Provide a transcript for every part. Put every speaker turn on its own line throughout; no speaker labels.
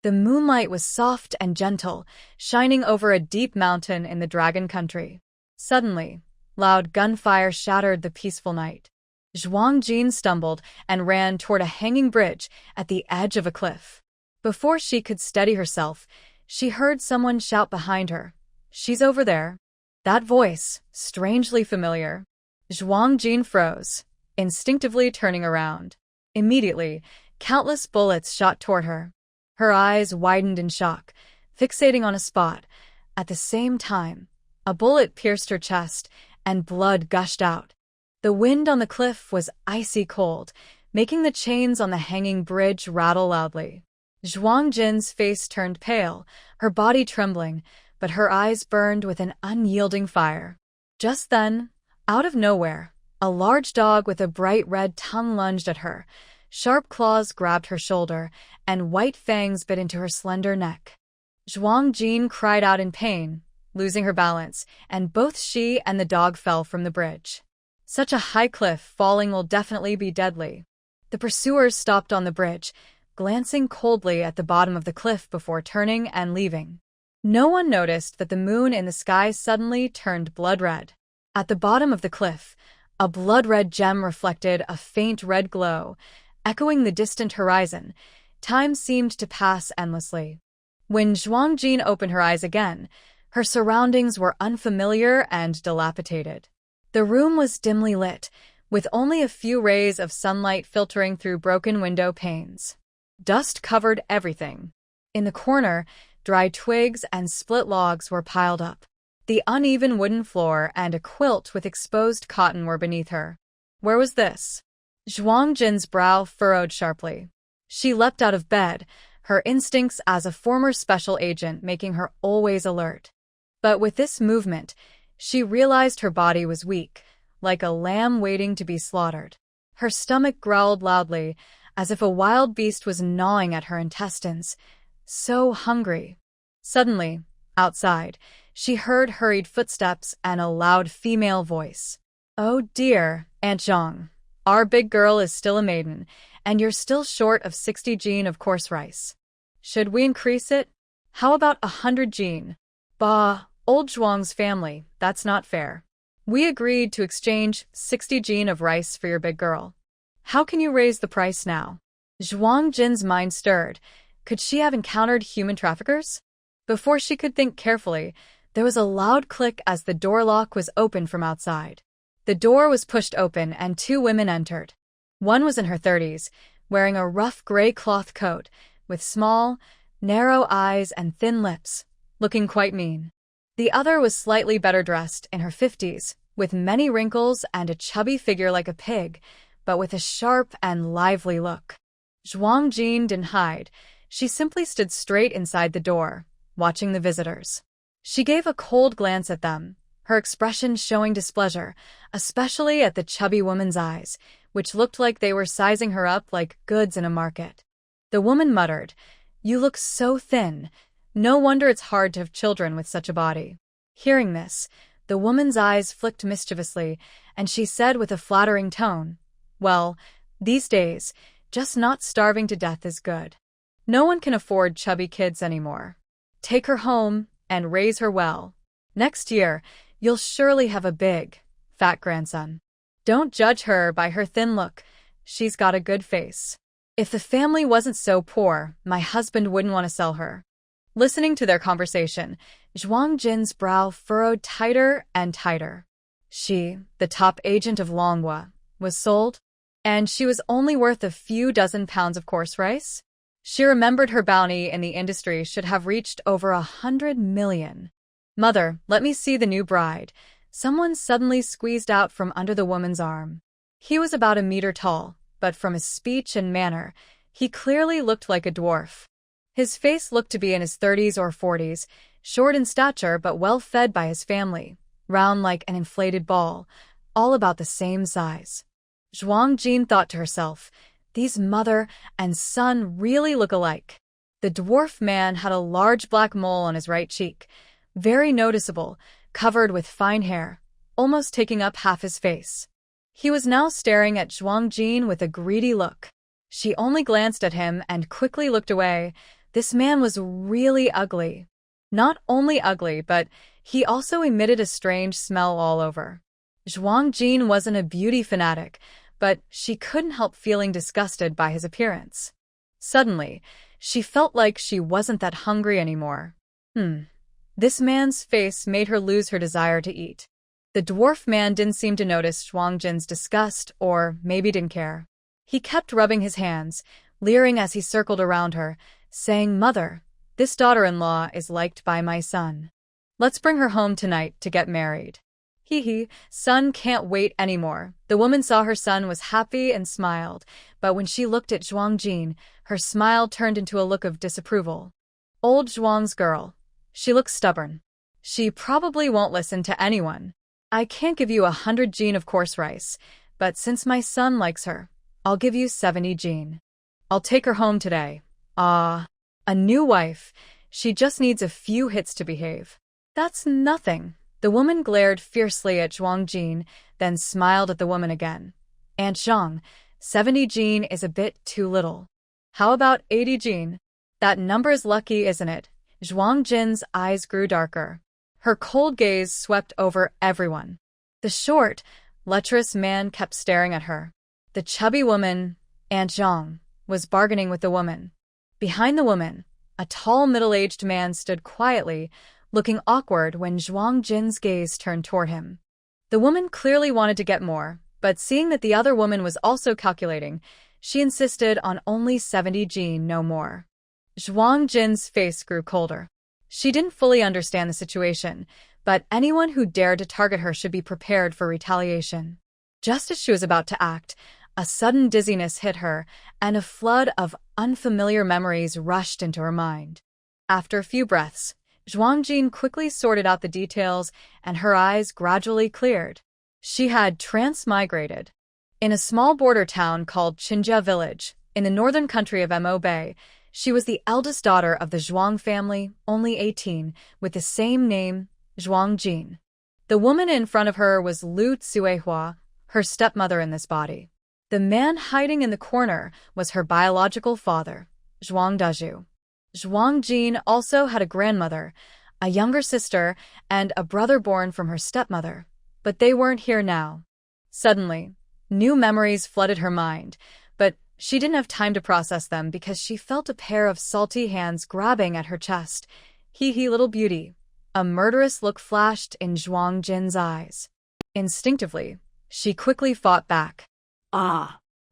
The moonlight was soft and gentle, shining over a deep mountain in the dragon country. Suddenly, loud gunfire shattered the peaceful night. Zhuang Jin stumbled and ran toward a hanging bridge at the edge of a cliff. Before she could steady herself, she heard someone shout behind her, "She's over there." That voice, strangely familiar. Zhuang Jin froze, instinctively turning around. Immediately, countless bullets shot toward her. Her eyes widened in shock, fixating on a spot. At the same time, a bullet pierced her chest, and blood gushed out. The wind on the cliff was icy cold, making the chains on the hanging bridge rattle loudly. Zhuang Jin's face turned pale, her body trembling, but her eyes burned with an unyielding fire. Just then, out of nowhere, a large dog with a bright red tongue lunged at her. Sharp claws grabbed her shoulder, and white fangs bit into her slender neck. Zhuang Jin cried out in pain, losing her balance, and both she and the dog fell from the bridge. Such a high cliff, falling will definitely be deadly. The pursuers stopped on the bridge, glancing coldly at the bottom of the cliff before turning and leaving. No one noticed that the moon in the sky suddenly turned blood red. At the bottom of the cliff, a blood-red gem reflected a faint red glow, echoing the distant horizon. Time seemed to pass endlessly. When Zhuang Jin opened her eyes again, her surroundings were unfamiliar and dilapidated. The room was dimly lit, with only a few rays of sunlight filtering through broken window panes. Dust covered everything. In the corner, dry twigs and split logs were piled up. The uneven wooden floor and a quilt with exposed cotton were beneath her. Where was this? Zhuang Jin's brow furrowed sharply. She leapt out of bed, her instincts as a former special agent making her always alert. But with this movement, she realized her body was weak, like a lamb waiting to be slaughtered. Her stomach growled loudly, as if a wild beast was gnawing at her intestines. So hungry. Suddenly, outside, she heard hurried footsteps and a loud female voice. "Oh dear, Aunt Zhang. Our big girl is still a maiden, and you're still short of 60 gene of coarse rice. Should we increase it? How about 100 gene? Bah, old Zhuang's family, that's not fair. We agreed to exchange 60 gene of rice for your big girl. How can you raise the price now?" Zhuang Jin's mind stirred. Could she have encountered human traffickers? Before she could think carefully, there was a loud click as the door lock was opened from outside. The door was pushed open and two women entered. One was in her 30s, wearing a rough gray cloth coat, with small, narrow eyes and thin lips, looking quite mean. The other was slightly better dressed, in her 50s, with many wrinkles and a chubby figure like a pig, but with a sharp and lively look. Zhuang Jin didn't hide. She simply stood straight inside the door, watching the visitors. She gave a cold glance at them, her expression showing displeasure, especially at the chubby woman's eyes, which looked like they were sizing her up like goods in a market. The woman muttered, "You look so thin. No wonder it's hard to have children with such a body." Hearing this, the woman's eyes flicked mischievously, and she said with a flattering tone, "Well, these days, just not starving to death is good. No one can afford chubby kids anymore. Take her home and raise her well. Next year, you'll surely have a big, fat grandson. Don't judge her by her thin look. She's got a good face. If the family wasn't so poor, my husband wouldn't want to sell her." Listening to their conversation, Zhuang Jin's brow furrowed tighter and tighter. She, the top agent of Manhwa, was sold, and she was only worth a few dozen pounds of coarse rice? She remembered her bounty in the industry should have reached over 100 million. "Mother, let me see the new bride." Someone suddenly squeezed out from under the woman's arm. He was about a meter tall, but from his speech and manner, he clearly looked like a dwarf. His face looked to be in his 30s or 40s, short in stature but well fed by his family, round like an inflated ball, all about the same size. Zhuang Jin thought to herself, these mother and son really look alike. The dwarf man had a large black mole on his right cheek, very noticeable, covered with fine hair, almost taking up half his face. He was now staring at Zhuang Jin with a greedy look. She only glanced at him and quickly looked away, this man was really ugly. Not only ugly, but he also emitted a strange smell all over. Zhuang Jin wasn't a beauty fanatic, but she couldn't help feeling disgusted by his appearance. Suddenly, she felt like she wasn't that hungry anymore. This man's face made her lose her desire to eat. The dwarf man didn't seem to notice Zhuang Jin's disgust, or maybe didn't care. He kept rubbing his hands, leering as he circled around her, saying, "Mother, this daughter-in-law is liked by my son. Let's bring her home tonight to get married." Son can't wait anymore. The woman saw her son was happy and smiled, but when she looked at Zhuang Jin, her smile turned into a look of disapproval. Old Zhuang's girl. She looks stubborn. She probably won't listen to anyone. I can't give you 100 Jin of coarse rice, but since my son likes her, I'll give you 70 Jin. I'll take her home today. A new wife. She just needs a few hits to behave. That's nothing. The woman glared fiercely at Zhuang Jin, then smiled at the woman again. Aunt Zhang, 70 Jin is a bit too little. How about 80 Jin? That number's lucky, isn't it? Zhuang Jin's eyes grew darker. Her cold gaze swept over everyone. The short, lecherous man kept staring at her. The chubby woman, Aunt Zhang, was bargaining with the woman. Behind the woman, a tall middle-aged man stood quietly, looking awkward when Zhuang Jin's gaze turned toward him. The woman clearly wanted to get more, but seeing that the other woman was also calculating, she insisted on only 70 Jin, no more. Zhuang Jin's face grew colder. She didn't fully understand the situation, but anyone who dared to target her should be prepared for retaliation. Just as she was about to act, a sudden dizziness hit her, and a flood of unfamiliar memories rushed into her mind. After a few breaths, Zhuang Jin quickly sorted out the details, and her eyes gradually cleared. She had transmigrated. In a small border town called Qinjia Village, in the northern country of Mo Bay, she was the eldest daughter of the Zhuang family, only 18, with the same name, Zhuang Jin. The woman in front of her was Lu Tsuehua, her stepmother in this body. The man hiding in the corner was her biological father, Zhuang Dazhu. Zhuang Jin also had a grandmother, a younger sister, and a brother born from her stepmother, but they weren't here now. Suddenly, new memories flooded her mind, but she didn't have time to process them because she felt a pair of salty hands grabbing at her chest. Little beauty. A murderous look flashed in Zhuang Jin's eyes. Instinctively, she quickly fought back.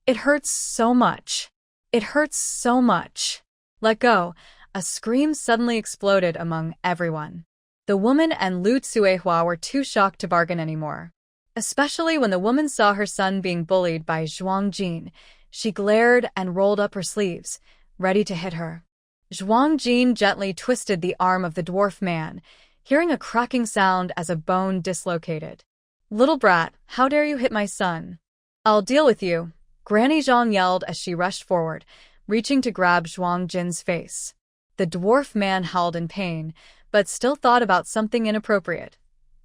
It hurts so much. It hurts so much. Let go. A scream suddenly exploded among everyone. The woman and Lu Tsuehua were too shocked to bargain anymore. Especially when the woman saw her son being bullied by Zhuang Jin, she glared and rolled up her sleeves, ready to hit her. Zhuang Jin gently twisted the arm of the dwarf man, hearing a cracking sound as a bone dislocated. "Little brat, how dare you hit my son? I'll deal with you," Granny Zhang yelled as she rushed forward, reaching to grab Zhuang Jin's face. The dwarf man howled in pain, but still thought about something inappropriate.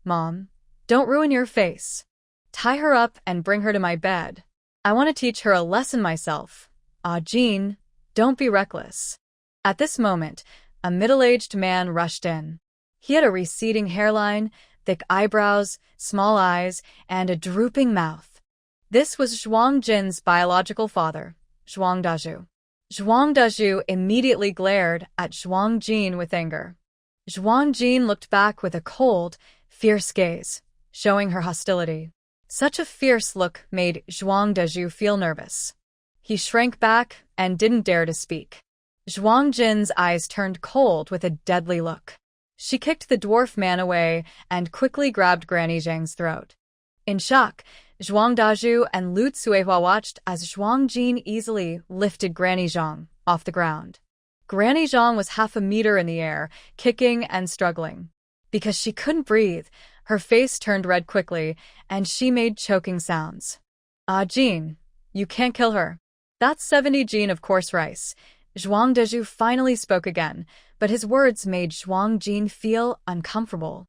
"Mom, don't ruin your face. Tie her up and bring her to my bed. I want to teach her a lesson myself. Jin, don't be reckless." At this moment, a middle-aged man rushed in. He had a receding hairline, thick eyebrows, small eyes, and a drooping mouth. This was Zhuang Jin's biological father, Zhuang Dazhu. Zhuang Dazhu immediately glared at Zhuang Jin with anger. Zhuang Jin looked back with a cold, fierce gaze, showing her hostility. Such a fierce look made Zhuang Dazhu feel nervous. He shrank back and didn't dare to speak. Zhuang Jin's eyes turned cold with a deadly look. She kicked the dwarf man away and quickly grabbed Granny Zhang's throat. In shock, Zhuang Dazhu and Lu Tsuehua watched as Zhuang Jin easily lifted Granny Zhang off the ground. Granny Zhang was half a meter in the air, kicking and struggling. Because she couldn't breathe, her face turned red quickly, and she made choking sounds. Jin, you can't kill her. That's 70 Jin of coarse rice." Zhuang Dazhu finally spoke again, but his words made Zhuang Jin feel uncomfortable.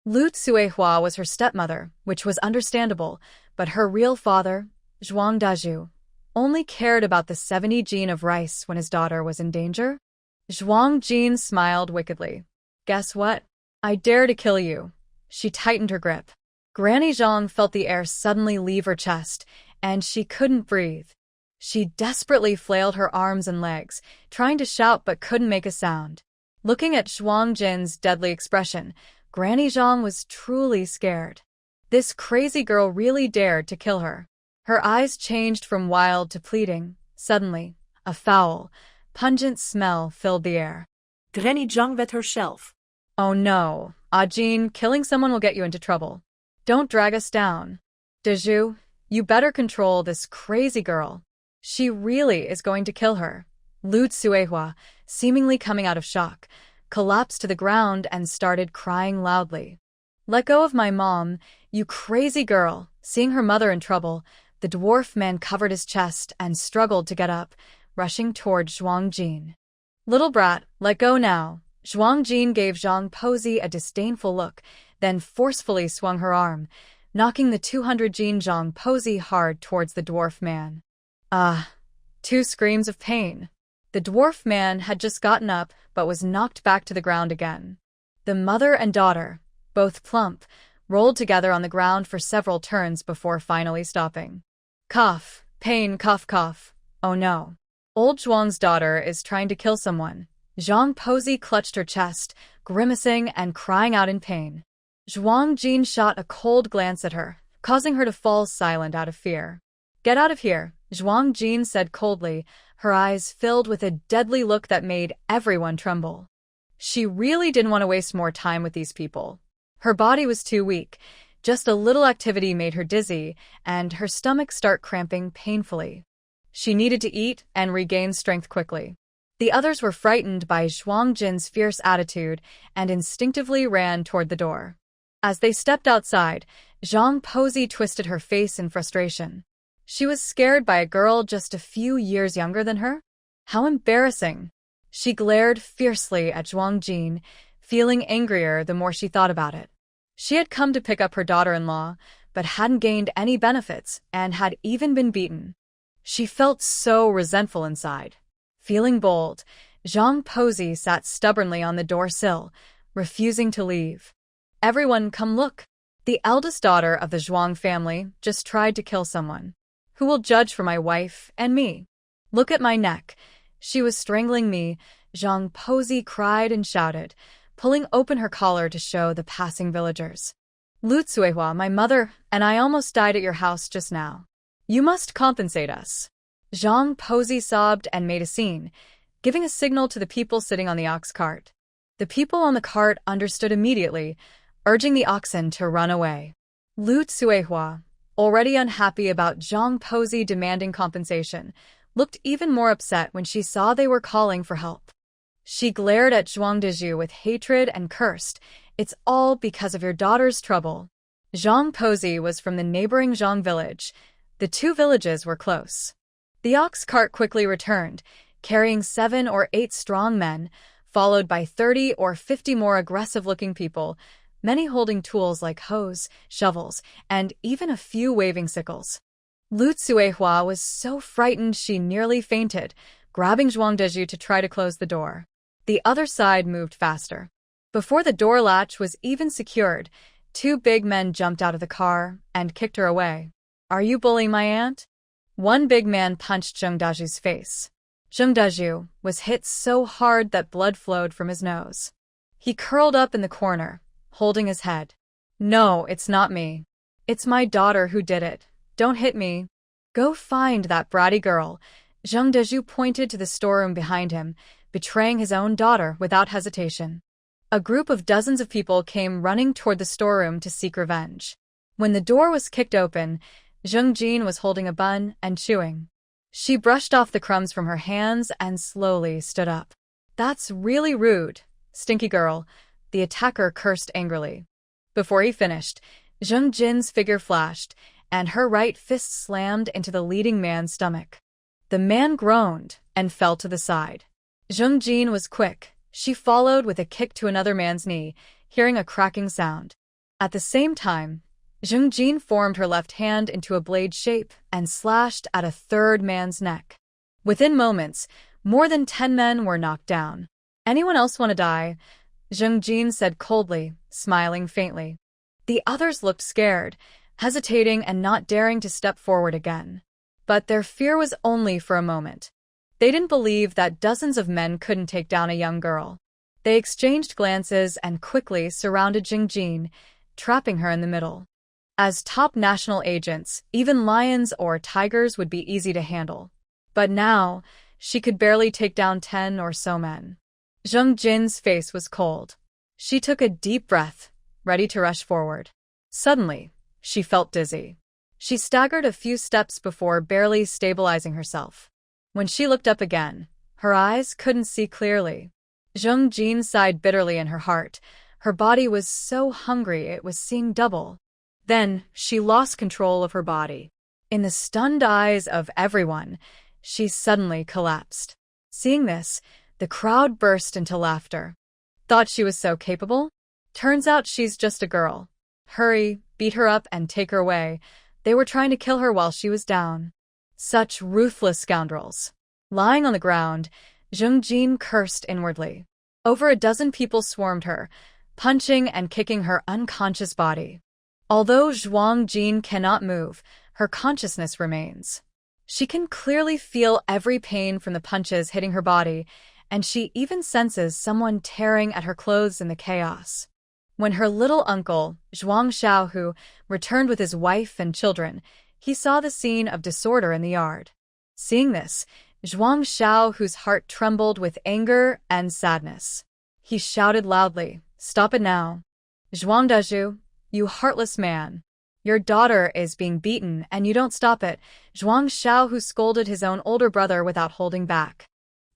Lu Tsuehua was her stepmother, which was understandable, but her real father, Zhuang Dazhu, only cared about the 70 Jin of rice when his daughter was in danger. Zhuang Jin smiled wickedly. Guess what? I dare to kill you. She tightened her grip. Granny Zhang felt the air suddenly leave her chest, and she couldn't breathe. She desperately flailed her arms and legs, trying to shout but couldn't make a sound. Looking at Zhuang Jin's deadly expression, Granny Zhang was truly scared. This crazy girl really dared to kill her. Her eyes changed from wild to pleading. Suddenly, a foul, pungent smell filled the air.
Granny Zhang wet herself.
Oh no, Ajin, killing someone will get you into trouble. Don't drag us down. Dezhu, you better control this crazy girl. She really is going to kill her. Lu Tsuehua, seemingly coming out of shock, collapsed to the ground and started crying loudly. Let go of my mom, you crazy girl. Seeing her mother in trouble, the dwarf man covered his chest and struggled to get up, rushing toward Zhuang Jin. Little brat, let go now. Zhuang Jin gave Zhang Pozi a disdainful look, then forcefully swung her arm, knocking the 200 Jin Zhang Pozi hard towards the dwarf man. Two screams of pain. The dwarf man had just gotten up, but was knocked back to the ground again. The mother and daughter, both plump, rolled together on the ground for several turns before finally stopping. Cough, pain, cough, cough. Oh no. Old Zhuang's daughter is trying to kill someone. Zhang Pozi clutched her chest, grimacing and crying out in pain. Zhuang Jin shot a cold glance at her, causing her to fall silent out of fear. Get out of here, Zhuang Jin said coldly, her eyes filled with a deadly look that made everyone tremble. She really didn't want to waste more time with these people. Her body was too weak. Just a little activity made her dizzy, and her stomach started cramping painfully. She needed to eat and regain strength quickly. The others were frightened by Zhuang Jin's fierce attitude and instinctively ran toward the door. As they stepped outside, Zhang Pozi twisted her face in frustration. She was scared by a girl just a few years younger than her? How embarrassing! She glared fiercely at Zhuang Jin, feeling angrier the more she thought about it. She had come to pick up her daughter-in-law, but hadn't gained any benefits and had even been beaten. She felt so resentful inside. Feeling bold, Zhang Pozi sat stubbornly on the door sill, refusing to leave. Everyone, come look. The eldest daughter of the Zhuang family just tried to kill someone. Who will judge for my wife and me? Look at my neck. She was strangling me, Zhang Pozi cried and shouted, pulling open her collar to show the passing villagers. Lu Tsuehua, my mother and I almost died at your house just now. You must compensate us. Zhang Pozi sobbed and made a scene, giving a signal to the people sitting on the ox cart. The people on the cart understood immediately, urging the oxen to run away. Lu Tsuehua, already unhappy about Zhang Pozi demanding compensation, looked even more upset when she saw they were calling for help. She glared at Zhuang Dezhu with hatred and cursed, "It's all because of your daughter's trouble." Zhang Pozi was from the neighboring Zhang village. The two villages were close. The ox cart quickly returned, carrying 7 or 8 strong men, followed by 30 or 50 more aggressive-looking people, many holding tools like hoes, shovels, and even a few waving sickles. Lu Tsuehua was so frightened she nearly fainted, grabbing Zhuang Dezhu to try to close the door. The other side moved faster. Before the door latch was even secured, 2 big men jumped out of the car and kicked her away. "Are you bullying my aunt?" One big man punched Zhang Dezhu's face. Zhang Dezhu was hit so hard that blood flowed from his nose. He curled up in the corner, holding his head. "No, it's not me. It's my daughter who did it. Don't hit me." "Go find that bratty girl." Zhang Dezhu pointed to the storeroom behind him, betraying his own daughter without hesitation. A group of dozens of people came running toward the storeroom to seek revenge. When the door was kicked open, Zhang Jin was holding a bun and chewing. She brushed off the crumbs from her hands and slowly stood up. "That's really rude, stinky girl," the attacker cursed angrily. Before he finished, Zhang Jin's figure flashed, and her right fist slammed into the leading man's stomach. The man groaned and fell to the side. Zhang Jin was quick. She followed with a kick to another man's knee, hearing a cracking sound. At the same time, Zhang Jin formed her left hand into a blade shape and slashed at a third man's neck. Within moments, more than 10 men were knocked down. Anyone else want to die? Zheng Jin said coldly, smiling faintly. The others looked scared, hesitating and not daring to step forward again. But their fear was only for a moment. They didn't believe that dozens of men couldn't take down a young girl. They exchanged glances and quickly surrounded Zheng Jin, trapping her in the middle. As top national agents, even lions or tigers would be easy to handle. But now, she could barely take down 10 or so men. Zheng Jin's face was cold. She took a deep breath, ready to rush forward. Suddenly, she felt dizzy. She staggered a few steps before barely stabilizing herself. When she looked up again, her eyes couldn't see clearly. Zheng Jin sighed bitterly in her heart. Her body was so hungry it was seeing double. Then, she lost control of her body. In the stunned eyes of everyone, she suddenly collapsed. Seeing this, the crowd burst into laughter. Thought she was so capable? Turns out she's just a girl. Hurry, beat her up and take her away. They were trying to kill her while she was down. Such ruthless scoundrels. Lying on the ground, Zheng Jin cursed inwardly. Over a dozen people swarmed her, punching and kicking her unconscious body. Although Zhuang Jin cannot move, her consciousness remains. She can clearly feel every pain from the punches hitting her body, and she even senses someone tearing at her clothes in the chaos. When her little uncle, Zhuang Xiaohu, returned with his wife and children, he saw the scene of disorder in the yard. Seeing this, Zhuang Xiaohu's heart trembled with anger and sadness. He shouted loudly, "Stop it now! Zhuang Dezhu, you heartless man! Your daughter is being beaten and you don't stop it." Zhuang Xiaohu scolded his own older brother without holding back.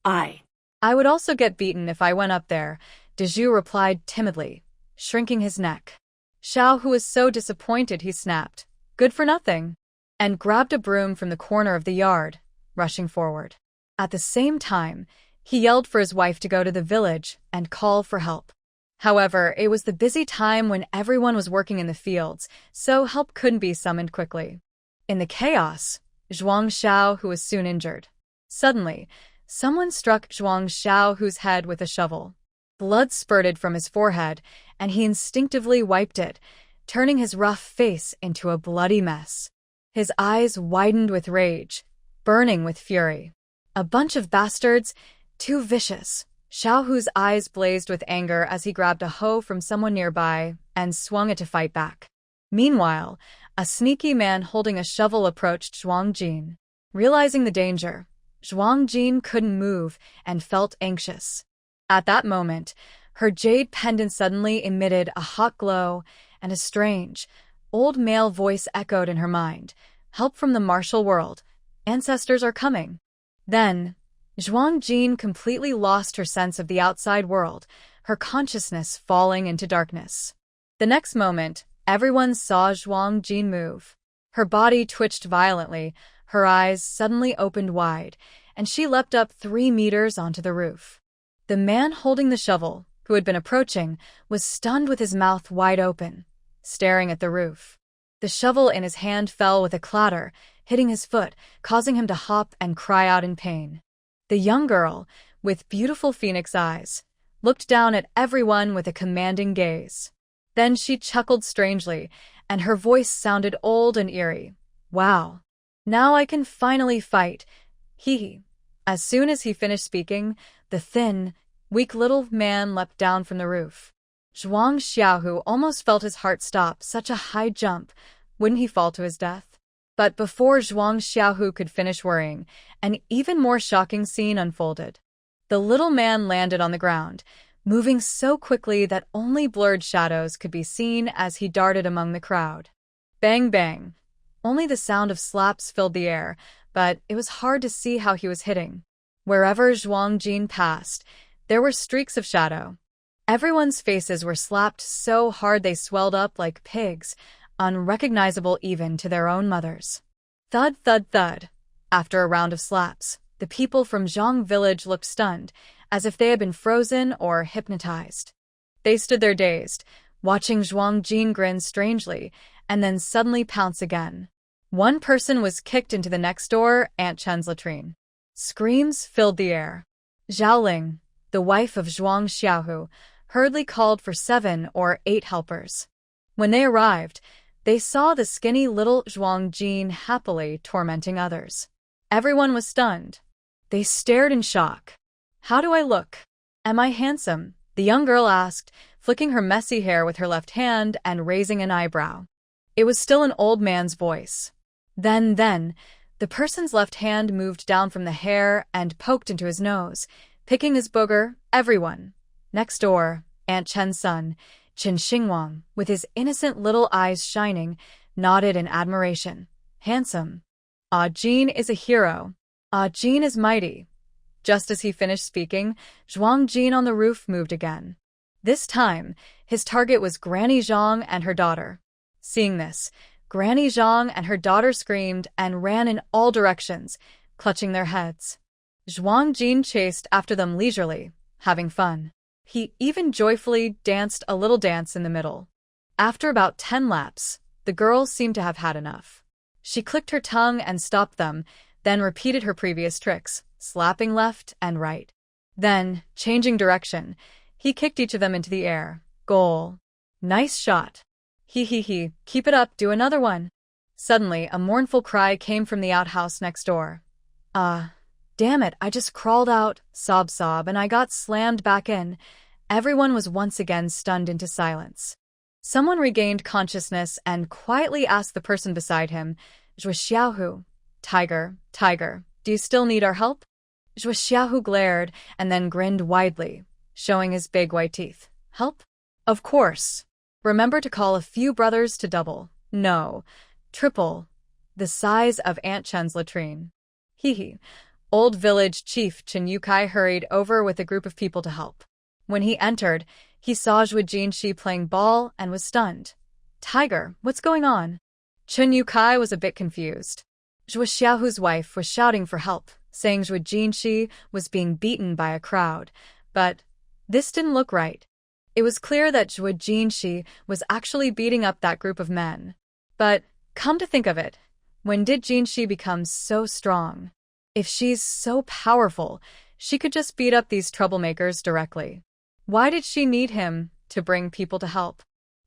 I would also get beaten if I went up there, Dezhu replied timidly, shrinking his neck. Xiaohu was so disappointed he snapped, "Good for nothing," and grabbed a broom from the corner of the yard, rushing forward. At the same time, he yelled for his wife to go to the village and call for help. However, it was the busy time when everyone was working in the fields, so help couldn't be summoned quickly. In the chaos, Zhuang Xiaohu was soon injured. Suddenly, someone struck Zhuang Xiaohu's head with a shovel. Blood spurted from his forehead, and he instinctively wiped it, turning his rough face into a bloody mess. His eyes widened with rage, burning with fury. "A bunch of bastards, too vicious." Xiaohu's eyes blazed with anger as he grabbed a hoe from someone nearby and swung it to fight back. Meanwhile, a sneaky man holding a shovel approached Zhuang Jin. Realizing the danger, Zhuang Jin couldn't move and felt anxious. At that moment, her jade pendant suddenly emitted a hot glow, and a strange, old male voice echoed in her mind. "Help from the martial world. Ancestors are coming." Then, Zhuang Jin completely lost her sense of the outside world, her consciousness falling into darkness. The next moment, everyone saw Zhuang Jin move. Her body twitched violently, her eyes suddenly opened wide, and she leapt up 3 meters onto the roof. The man holding the shovel, who had been approaching, was stunned with his mouth wide open, staring at the roof. The shovel in his hand fell with a clatter, hitting his foot, causing him to hop and cry out in pain. The young girl, with beautiful phoenix eyes, looked down at everyone with a commanding gaze. Then she chuckled strangely, and her voice sounded old and eerie. "Wow. Now I can finally fight. Hee." As soon as he finished speaking, the thin, weak little man leapt down from the roof. Zhuang Xiaohu almost felt his heart stop. Such a high jump. Wouldn't he fall to his death? But before Zhuang Xiaohu could finish worrying, an even more shocking scene unfolded. The little man landed on the ground, moving so quickly that only blurred shadows could be seen as he darted among the crowd. Bang bang. Only the sound of slaps filled the air, but it was hard to see how he was hitting. Wherever Zhuang Jin passed, there were streaks of shadow. Everyone's faces were slapped so hard they swelled up like pigs, unrecognizable even to their own mothers. Thud, thud, thud. After a round of slaps, the people from Zhang village looked stunned, as if they had been frozen or hypnotized. They stood there dazed, watching Zhuang Jin grin strangely, and then suddenly pounce again. One person was kicked into the next door Aunt Chen's latrine. Screams filled the air. Zhao Ling, the wife of Zhuang Xiaohu, hurriedly called for 7 or 8 helpers. When they arrived, they saw the skinny little Zhuang Jin happily tormenting others. Everyone was stunned. They stared in shock. "How do I look? Am I handsome?" the young girl asked, flicking her messy hair with her left hand and raising an eyebrow. It was still an old man's voice. Then, the person's left hand moved down from the hair and poked into his nose, picking his booger. Everyone. Next door, Aunt Chen's son, Qin Xingwang, with his innocent little eyes shining, nodded in admiration. "Handsome. Ah, Jin is a hero. Ah, Jin is mighty." Just as he finished speaking, Zhuang Jin on the roof moved again. This time, his target was Granny Zhang and her daughter. Seeing this, Granny Zhang and her daughter screamed and ran in all directions, clutching their heads. Zhuang Jin chased after them leisurely, having fun. He even joyfully danced a little dance in the middle. After about 10 laps, the girl seemed to have had enough. She clicked her tongue and stopped them, then repeated her previous tricks, slapping left and right. Then, changing direction, he kicked each of them into the air. "Goal. Nice shot. He, keep it up, do another one." Suddenly, a mournful cry came from the outhouse next door. Damn it, I just crawled out, sob, and I got slammed back in." Everyone was once again stunned into silence. Someone regained consciousness and quietly asked the person beside him, "Zhuo Xiaohu, Tiger, do you still need our help?" Zhuo Xiaohu glared and then grinned widely, showing his big white teeth. "Help? Of course. Remember to call a few brothers to double, no, triple, the size of Aunt Chen's latrine." Old village chief Chen Yukai hurried over with a group of people to help. When he entered, he saw Zhuo Jinshi playing ball and was stunned. "Tiger, what's going on?" Chen Yukai was a bit confused. Zhuo Xiaohu's wife was shouting for help, saying Zhuo Jinshi was being beaten by a crowd, but this didn't look right. It was clear that Zhuo Jinshi was actually beating up that group of men. But, come to think of it, when did Jinshi become so strong? If she's so powerful, she could just beat up these troublemakers directly. Why did she need him to bring people to help?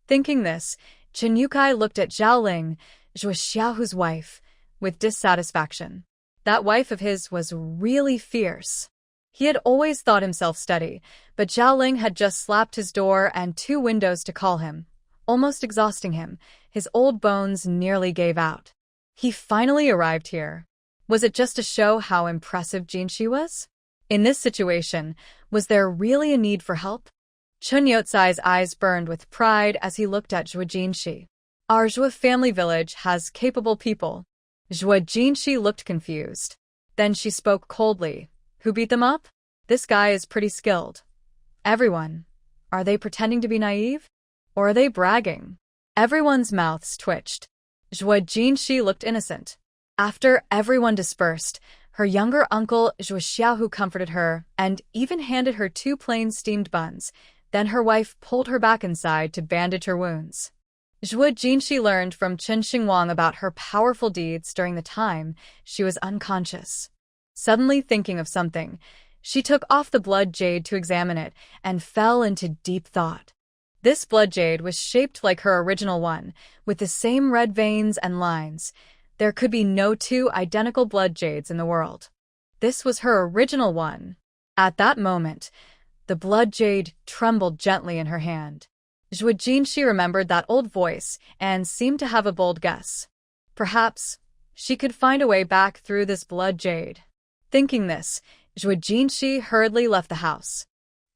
Thinking this, Chen Yukai looked at Zhao Ling, Zhuo Xiaohu's wife, with dissatisfaction. That wife of his was really fierce. He had always thought himself steady, but Zhao Ling had just slapped his door and 2 windows to call him, almost exhausting him. His old bones nearly gave out. He finally arrived here. Was it just to show how impressive Jinshi was? In this situation, was there really a need for help? Chun Yotsai's eyes burned with pride as he looked at Zhuo Jinshi. "Our Zhuo family village has capable people." Zhuo Jinshi looked confused. Then she spoke coldly. "Who beat them up? This guy is pretty skilled." "Everyone. Are they pretending to be naive? Or are they bragging?" Everyone's mouths twitched. Zhuo Jinshi looked innocent. After everyone dispersed, her younger uncle Zhuo Xiaohu comforted her and even handed her 2 plain steamed buns. Then her wife pulled her back inside to bandage her wounds. Zhuo Jinshi learned from Qin Xingwang about her powerful deeds during the time she was unconscious. Suddenly thinking of something, she took off the blood jade to examine it and fell into deep thought. This blood jade was shaped like her original one, with the same red veins and lines. There could be no 2 identical blood jades in the world. This was her original one. At that moment, the blood jade trembled gently in her hand. Zhuo Jinshi remembered that old voice and seemed to have a bold guess. Perhaps she could find a way back through this blood jade. Thinking this, Zhuo Jinshi hurriedly left the house.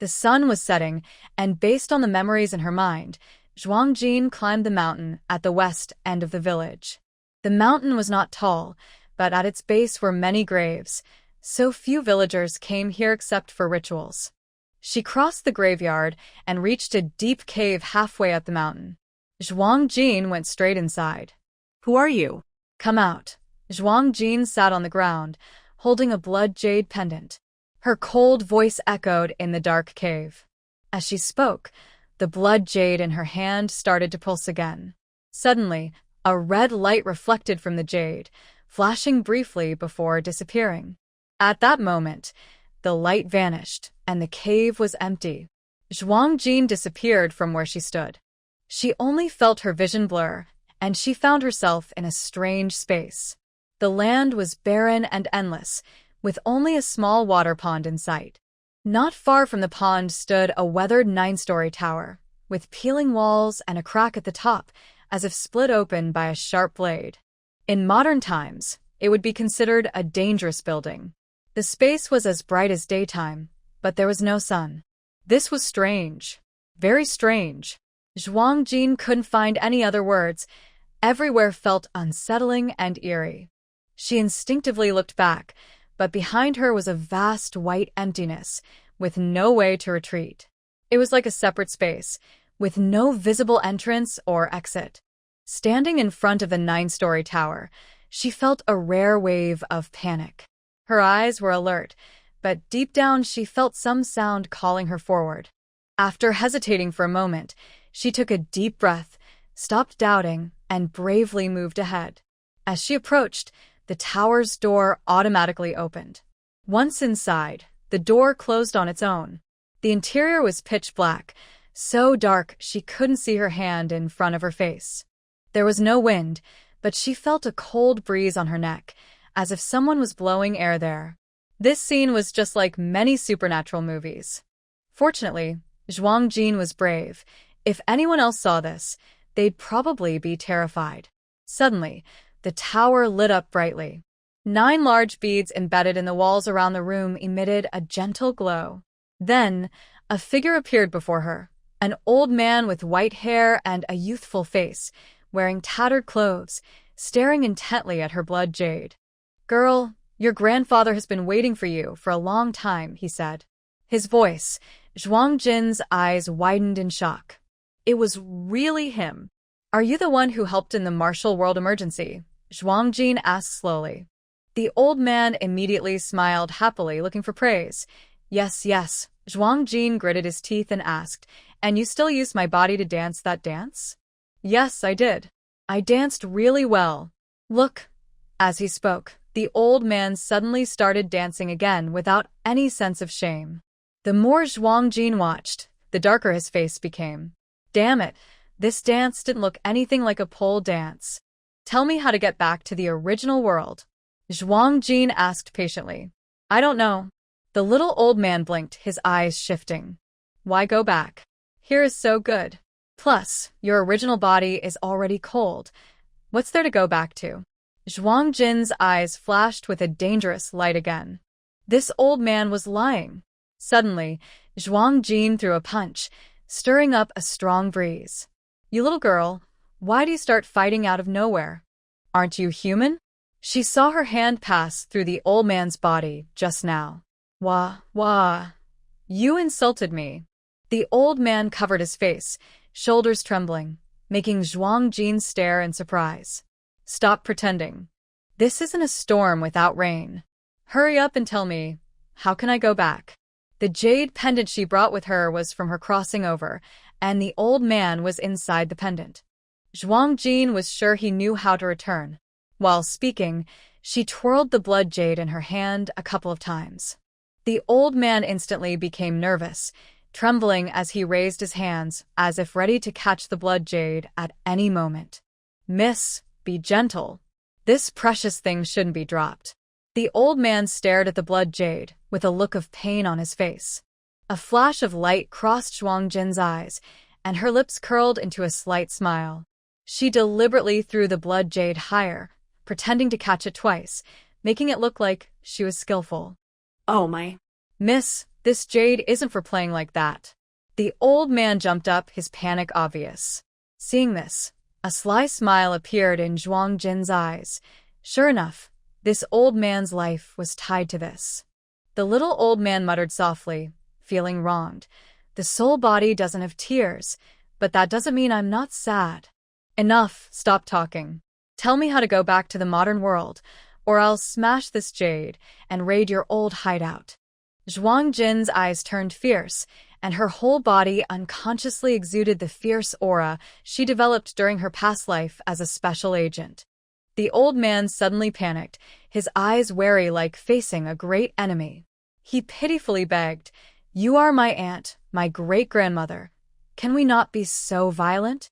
The sun was setting, and based on the memories in her mind, Zhuang Jin climbed the mountain at the west end of the village. The mountain was not tall, but at its base were many graves, so few villagers came here except for rituals. She crossed the graveyard and reached a deep cave halfway up the mountain. Zhuang Jin went straight inside.
"Who are you?"
"Come out." Zhuang Jin sat on the ground, holding a blood jade pendant. Her cold voice echoed in the dark cave. As she spoke, the blood jade in her hand started to pulse again. Suddenly, a red light reflected from the jade, flashing briefly before disappearing. At that moment, the light vanished, and the cave was empty. Zhuang Jin disappeared from where she stood. She only felt her vision blur, and she found herself in a strange space. The land was barren and endless, with only a small water pond in sight. Not far from the pond stood a weathered 9-story tower, with peeling walls and a crack at the top, as if split open by a sharp blade. In modern times, it would be considered a dangerous building. The space was as bright as daytime, but there was no sun. This was strange. Very strange. Zhuang Jin couldn't find any other words. Everywhere felt unsettling and eerie. She instinctively looked back, but behind her was a vast white emptiness, with no way to retreat. It was like a separate space, with no visible entrance or exit. Standing in front of the 9-story tower, she felt a rare wave of panic. Her eyes were alert, but deep down she felt some sound calling her forward. After hesitating for a moment, she took a deep breath, stopped doubting, and bravely moved ahead. As she approached, the tower's door automatically opened. Once inside, the door closed on its own. The interior was pitch black, so dark she couldn't see her hand in front of her face. There was no wind, but she felt a cold breeze on her neck, as if someone was blowing air there. This scene was just like many supernatural movies. Fortunately, Zhuang Jin was brave. If anyone else saw this, they'd probably be terrified. Suddenly, the tower lit up brightly. 9 large beads embedded in the walls around the room emitted a gentle glow. Then, a figure appeared before her, an old man with white hair and a youthful face, wearing tattered clothes, staring intently at her blood jade. "Girl, your grandfather has been waiting for you for a long time," he said. His voice, Zhuang Jin's eyes widened in shock. It was really him. "Are you the one who helped in the martial world emergency?" Zhuang Jin asked slowly. The old man immediately smiled happily, looking for praise. Yes. Zhuang Jin gritted his teeth and asked, "And you still use my body to dance that dance?" "Yes, I did. I danced really well." "Look." As he spoke, the old man suddenly started dancing again without any sense of shame. The more Zhuang Jin watched, the darker his face became. Damn it, this dance didn't look anything like a pole dance. "Tell me how to get back to the original world," Zhuang Jin asked patiently. "I don't know." The little old man blinked, his eyes shifting. "Why go back? Here is so good. Plus, your original body is already cold. What's there to go back to?" Zhuang Jin's eyes flashed with a dangerous light again. This old man was lying. Suddenly, Zhuang Jin threw a punch, stirring up a strong breeze. "You little girl, why do you start fighting out of nowhere? Aren't you human?" She saw her hand pass through the old man's body just now. Wah. You insulted me." The old man covered his face, shoulders trembling, making Zhuang Jin stare in surprise. "Stop pretending. This isn't a storm without rain. Hurry up and tell me, how can I go back?" The jade pendant she brought with her was from her crossing over, and the old man was inside the pendant. Zhuang Jin was sure he knew how to return. While speaking, she twirled the blood jade in her hand a couple of times. The old man instantly became nervous, trembling as he raised his hands as if ready to catch the blood jade at any moment. "Miss, be gentle. This precious thing shouldn't be dropped." The old man stared at the blood jade with a look of pain on his face. A flash of light crossed Zhuang Jin's eyes, and her lips curled into a slight smile. She deliberately threw the blood jade higher, pretending to catch it twice, making it look like she was skillful.
"Oh my."
"Miss, this jade isn't for playing like that." The old man jumped up, his panic obvious. Seeing this, a sly smile appeared in Zhuang Jin's eyes. Sure enough, this old man's life was tied to this. The little old man muttered softly, feeling wronged. "The soul body doesn't have tears, but that doesn't mean I'm not sad." "Enough, stop talking. Tell me how to go back to the modern world, or I'll smash this jade and raid your old hideout." Zhuang Jin's eyes turned fierce, and her whole body unconsciously exuded the fierce aura she developed during her past life as a special agent. The old man suddenly panicked, his eyes wary like facing a great enemy. He pitifully begged, You are my aunt, my great-grandmother. Can we not be so violent?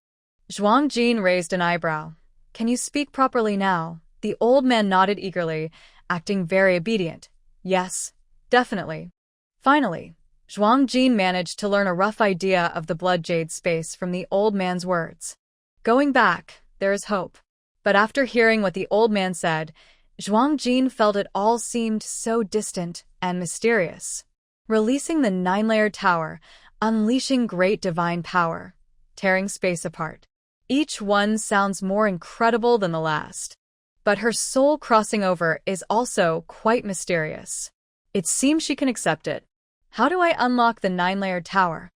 Zhuang Jin raised an eyebrow. Can you speak properly now? The old man nodded eagerly, acting very obedient. Yes, definitely. Finally, Zhuang Jin managed to learn a rough idea of the blood jade space from the old man's words. Going back, there is hope. But after hearing what the old man said, Zhuang Jin felt it all seemed so distant and mysterious. Releasing the nine-layered tower, unleashing great divine power, tearing space apart. Each one sounds more incredible than the last. But her soul crossing over is also quite mysterious. It seems she can accept it. How do I unlock the nine-layered tower?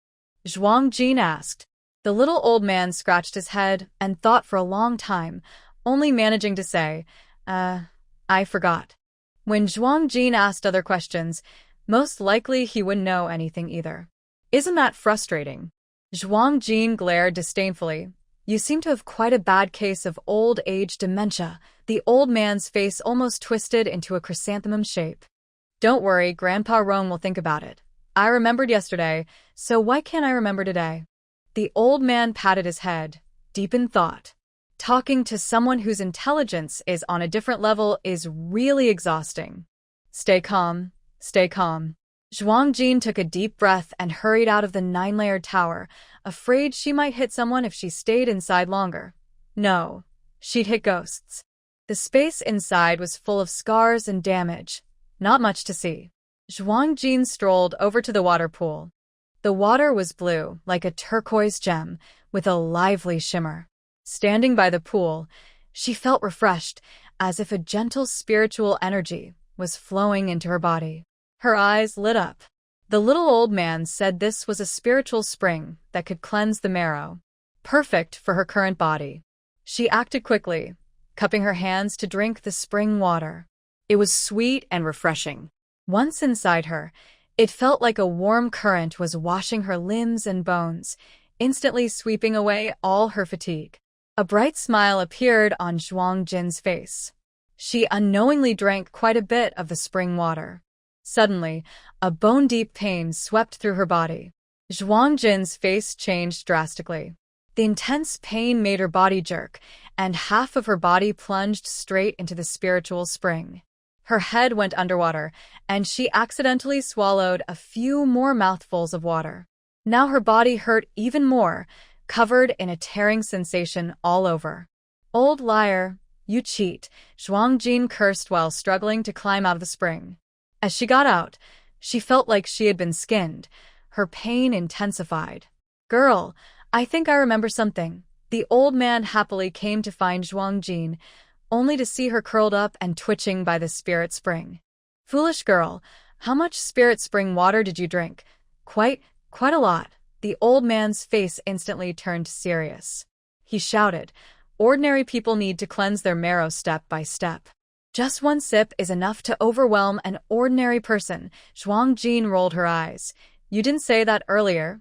Zhuang Jin asked. The little old man scratched his head and thought for a long time, only managing to say, I forgot. When Zhuang Jin asked other questions, most likely he wouldn't know anything either. Isn't that frustrating? Zhuang Jin glared disdainfully. You seem to have quite a bad case of old age dementia. The old man's face almost twisted into a chrysanthemum shape. Don't worry, Grandpa Rong will think about it. I remembered yesterday, so why can't I remember today? The old man patted his head, deep in thought. Talking to someone whose intelligence is on a different level is really exhausting. Stay calm, stay calm. Zhuang Jin took a deep breath and hurried out of the nine-layered tower, afraid she might hit someone if she stayed inside longer. No, she'd hit ghosts. The space inside was full of scars and damage. Not much to see. Zhuang Jin strolled over to the water pool. The water was blue, like a turquoise gem, with a lively shimmer. Standing by the pool, she felt refreshed, as if a gentle spiritual energy was flowing into her body. Her eyes lit up. The little old man said this was a spiritual spring that could cleanse the marrow. Perfect for her current body. She acted quickly, cupping her hands to drink the spring water. It was sweet and refreshing. Once inside her, it felt like a warm current was washing her limbs and bones, instantly sweeping away all her fatigue. A bright smile appeared on Zhuang Jin's face. She unknowingly drank quite a bit of the spring water. Suddenly, a bone-deep pain swept through her body. Zhuang Jin's face changed drastically. The intense pain made her body jerk, and half of her body plunged straight into the spiritual spring. Her head went underwater, and she accidentally swallowed a few more mouthfuls of water. Now her body hurt even more, covered in a tearing sensation all over. Old liar, you cheat, Zhuang Jin cursed while struggling to climb out of the spring. As she got out, she felt like she had been skinned. Her pain intensified. Girl, I think I remember something. The old man happily came to find Zhuang Jin, only to see her curled up and twitching by the spirit spring. Foolish girl, how much spirit spring water did you drink? Quite a lot. The old man's face instantly turned serious. He shouted, ordinary people need to cleanse their marrow step by step. Just one sip is enough to overwhelm an ordinary person. Zhuang Jin rolled her eyes. You didn't say that earlier.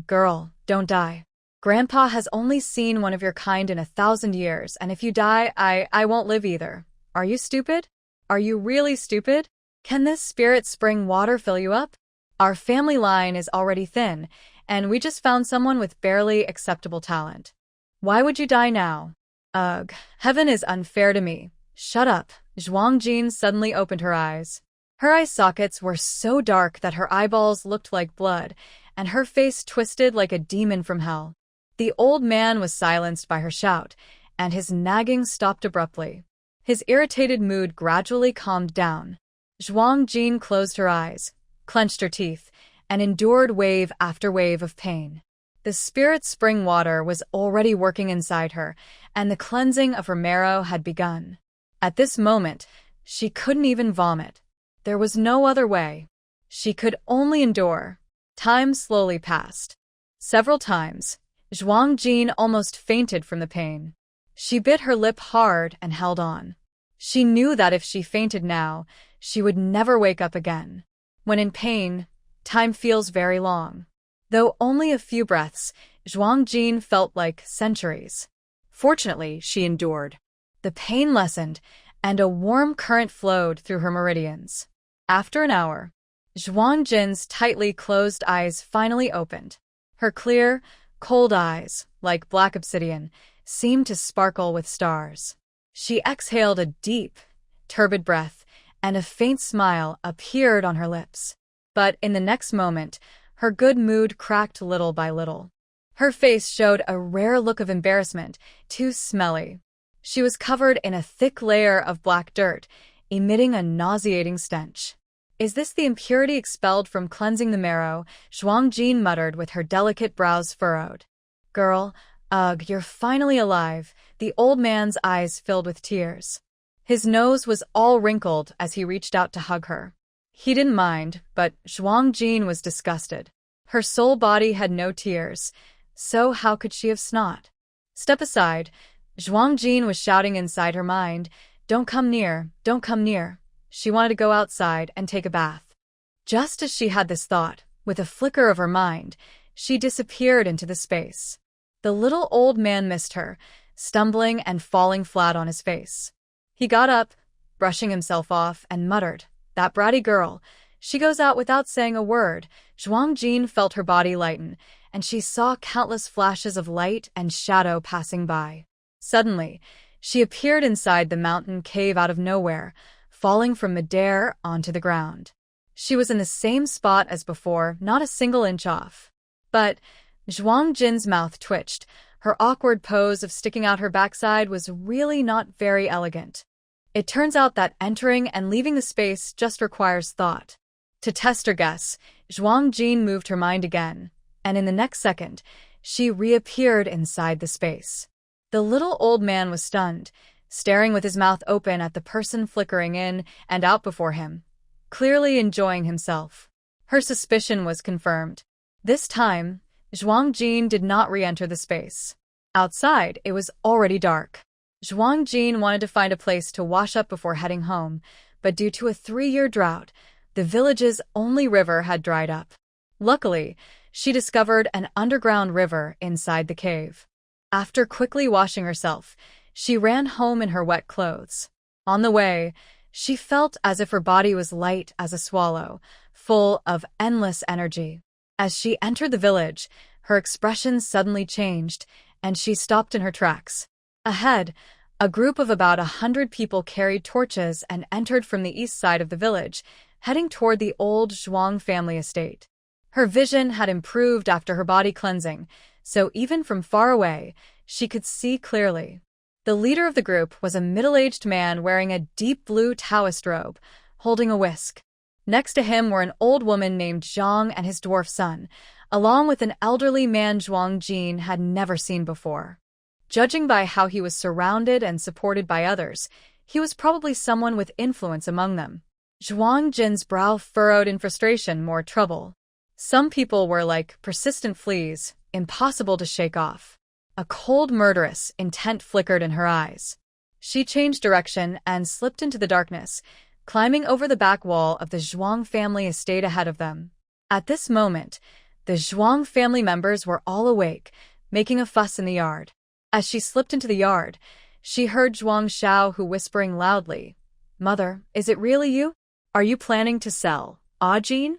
Girl, don't die. Grandpa has only seen one of your kind in 1,000 years, and if you die, I won't live either. Are you stupid? Are you really stupid? Can this spirit spring water fill you up? Our family line is already thin, and we just found someone with barely acceptable talent. Why would you die now? Ugh, heaven is unfair to me. Shut up. Zhuang Jin suddenly opened her eyes. Her eye sockets were so dark that her eyeballs looked like blood, and her face twisted like a demon from hell. The old man was silenced by her shout, and his nagging stopped abruptly. His irritated mood gradually calmed down. Zhuang Jin closed her eyes, clenched her teeth, and endured wave after wave of pain. The spirit spring water was already working inside her, and the cleansing of her marrow had begun. At this moment, she couldn't even vomit. There was no other way. She could only endure. Time slowly passed. Several times, Zhuang Jin almost fainted from the pain. She bit her lip hard and held on. She knew that if she fainted now, she would never wake up again. When in pain, time feels very long. Though only a few breaths, Zhuang Jin felt like centuries. Fortunately, she endured. The pain lessened, and a warm current flowed through her meridians. After an hour, Zhuang Jin's tightly closed eyes finally opened. Her clear, cold eyes, like black obsidian, seemed to sparkle with stars. She exhaled a deep, turbid breath, and a faint smile appeared on her lips. But in the next moment, her good mood cracked little by little. Her face showed a rare look of embarrassment, too smelly. She was covered in a thick layer of black dirt, emitting a nauseating stench. "Is this the impurity expelled from cleansing the marrow?" Zhuang Jin muttered with her delicate brows furrowed. "Girl, ugh, you're finally alive." The old man's eyes filled with tears. His nose was all wrinkled as he reached out to hug her. He didn't mind, but Zhuang Jin was disgusted. Her soul body had no tears, so how could she have snot? "Step aside." Zhuang Jin was shouting inside her mind, "Don't come near, don't come near." She wanted to go outside and take a bath. Just as she had this thought, with a flicker of her mind, she disappeared into the space. The little old man missed her, stumbling and falling flat on his face. He got up, brushing himself off, and muttered, "That bratty girl. She goes out without saying a word." Zhuang Jin felt her body lighten, and she saw countless flashes of light and shadow passing by. Suddenly, she appeared inside the mountain cave out of nowhere, falling from midair onto the ground. She was in the same spot as before, not a single inch off. But Zhuang Jin's mouth twitched. Her awkward pose of sticking out her backside was really not very elegant. It turns out that entering and leaving the space just requires thought. To test her guess, Zhuang Jin moved her mind again, and in the next second, she reappeared inside the space. The little old man was stunned, staring with his mouth open at the person flickering in and out before him, clearly enjoying himself. Her suspicion was confirmed. This time, Zhuang Jin did not re-enter the space. Outside, it was already dark. Zhuang Jin wanted to find a place to wash up before heading home, but due to a 3-year drought, the village's only river had dried up. Luckily, she discovered an underground river inside the cave. After quickly washing herself, she ran home in her wet clothes. On the way, she felt as if her body was light as a swallow, full of endless energy. As she entered the village, her expression suddenly changed, and she stopped in her tracks. Ahead, a group of about 100 people carried torches and entered from the east side of the village, heading toward the old Zhuang family estate. Her vision had improved after her body cleansing, so even from far away, she could see clearly. The leader of the group was a middle-aged man wearing a deep blue Taoist robe, holding a whisk. Next to him were an old woman named Zhang and his dwarf son, along with an elderly man Zhuang Jin had never seen before. Judging by how he was surrounded and supported by others, he was probably someone with influence among them. Zhuang Jin's brow furrowed in frustration, more trouble. Some people were like persistent fleas, impossible to shake off. A cold, murderous intent flickered in her eyes. She changed direction and slipped into the darkness, climbing over the back wall of the Zhuang family estate ahead of them. At this moment, the Zhuang family members were all awake, making a fuss in the yard. As she slipped into the yard, she heard Zhuang Xiao whispering loudly, "Mother, is it really you? Are you planning to sell Ajin?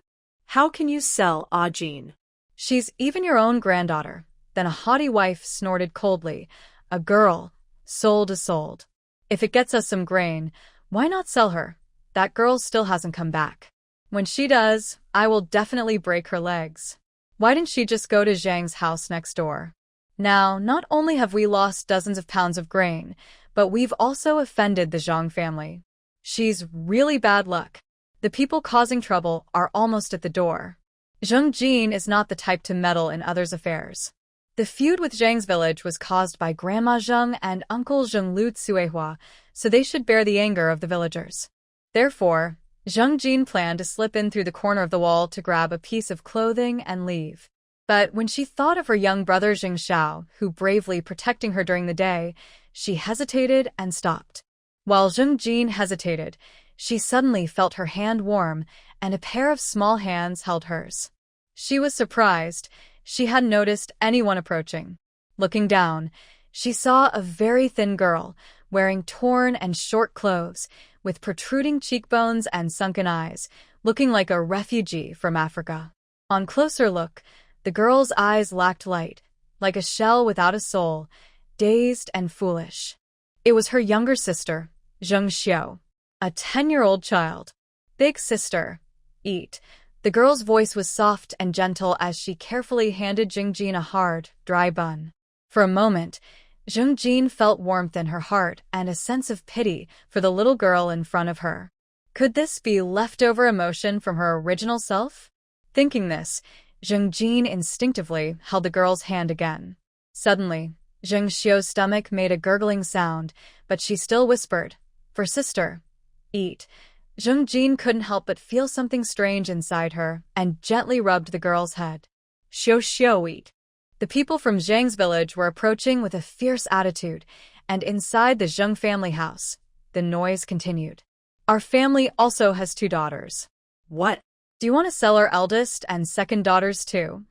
How can you sell Ajin?
She's even your own granddaughter." Then a haughty wife snorted coldly, "A girl, sold is sold. If it gets us some grain, why not sell her? That girl still hasn't come back. When she does, I will definitely break her legs. Why didn't she just go to Zhang's house next door?" Now, not only have we lost dozens of pounds of grain, but we've also offended the Zhang family. She's really bad luck. The people causing trouble are almost at the door. Zheng Jin is not the type to meddle in others' affairs. The feud with Zhang's village was caused by Grandma Zheng and Uncle Zheng Lu Tsuehua, so they should bear the anger of the villagers. Therefore, Zheng Jin planned to slip in through the corner of the wall to grab a piece of clothing and leave. But when she thought of her young brother Jing Xiao, who bravely protecting her during the day, she hesitated and stopped. While Zheng Jin hesitated, she suddenly felt her hand warm, and a pair of small hands held hers. She was surprised. She hadn't noticed anyone approaching. Looking down, she saw a very thin girl, wearing torn and short clothes, with protruding cheekbones and sunken eyes, looking like a refugee from Africa. On closer look, the girl's eyes lacked light, like a shell without a soul, dazed and foolish. It was her younger sister, Zheng Xiao, a 10-year-old child. Big sister, eat. The girl's voice was soft and gentle as she carefully handed Jingjin a hard, dry bun. For a moment, Jingjin felt warmth in her heart and a sense of pity for the little girl in front of her. Could this be leftover emotion from her original self? Thinking this, Jingjin instinctively held the girl's hand again. Suddenly, Zheng Xiao's stomach made a gurgling sound, but she still whispered, "For sister, eat." Jingjin couldn't help but feel something strange inside her and gently rubbed the girl's head. "Xiao Xiao, eat." The people from Zhang's village were approaching with a fierce attitude, and inside the Zheng family house, the noise continued. "Our family also has 2 daughters."
What?
"Do you want to sell our eldest and second daughters too?"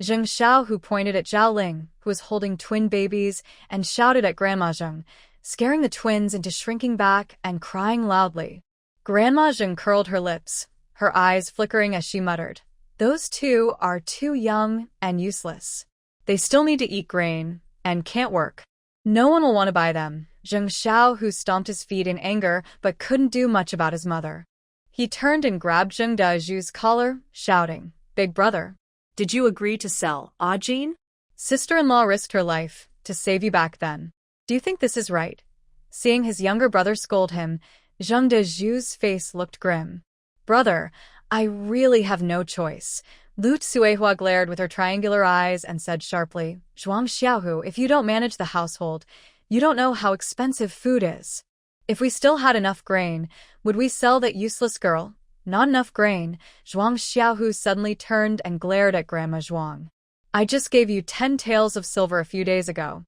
Zheng Xiao, who pointed at Zhao Ling, who was holding twin babies, and shouted at Grandma Zheng, scaring the twins into shrinking back and crying loudly. Grandma Zheng curled her lips, her eyes flickering as she muttered, "Those 2 are too young and useless. They still need to eat grain and can't work. No one will want to buy them." Zheng Xiao, who stomped his feet in anger but couldn't do much about his mother. He turned and grabbed Zheng Dazhu's collar, shouting, "Big brother,
Did you agree to sell Ajin?"
sister-in-law risked her life to save you back then. Do you think this is right?" Seeing his younger brother scold him, Zheng Dazhu's face looked grim. "Brother, I really have no choice." Lu Tsuehua glared with her triangular eyes and said sharply, "Zhuang Xiaohu, if you don't manage the household, you don't know how expensive food is. If we still had enough grain, would we sell that useless girl?" "Not enough grain." Zhuang Xiaohu suddenly turned and glared at Grandma Zhuang. "I just gave you 10 taels of silver a few days ago.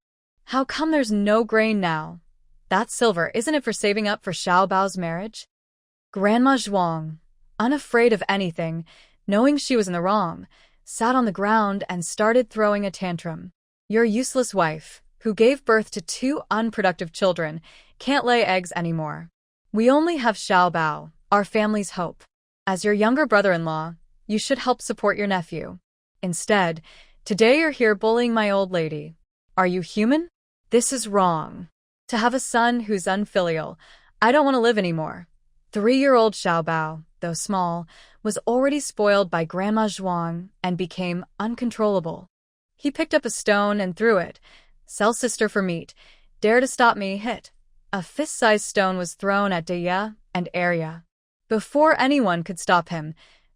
How come there's no grain now? That silver, isn't it for saving up for Xiao Bao's marriage?" Grandma Zhuang, unafraid of anything, knowing she was in the wrong, sat on the ground and started throwing a tantrum. "Your useless wife, who gave birth to 2 unproductive children, can't lay eggs anymore. We only have Xiao Bao, our family's hope. As your younger brother-in-law, you should help support your nephew. Instead, today you're here bullying my old lady. Are you human? This is wrong. To have a son who's unfilial, I don't want to live anymore." 3-year-old Xiao Bao, though small, was already spoiled by Grandma Zhuang and became uncontrollable. He picked up a stone and threw it. "Sell sister for meat. Dare to stop me, hit." A fist-sized stone was thrown at Deya and Arya. Before anyone could stop him,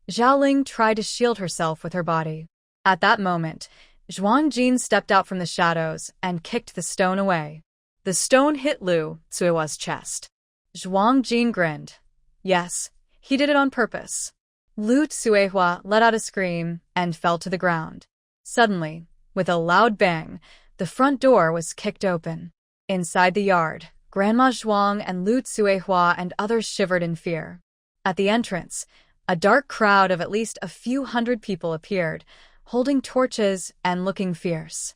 Zhao Ling tried to shield herself with her body. At that moment, Zhuang Jin stepped out from the shadows and kicked the stone away. The stone hit Lu Tsuehua's chest. Zhuang Jin grinned. Yes, he did it on purpose. Lu Tsuehua let out a scream and fell to the ground. Suddenly, with a loud bang, the front door was kicked open. Inside the yard, Grandma Zhuang and Lu Tsuehua and others shivered in fear. At the entrance, a dark crowd of at least a few hundred people appeared, holding torches and looking fierce.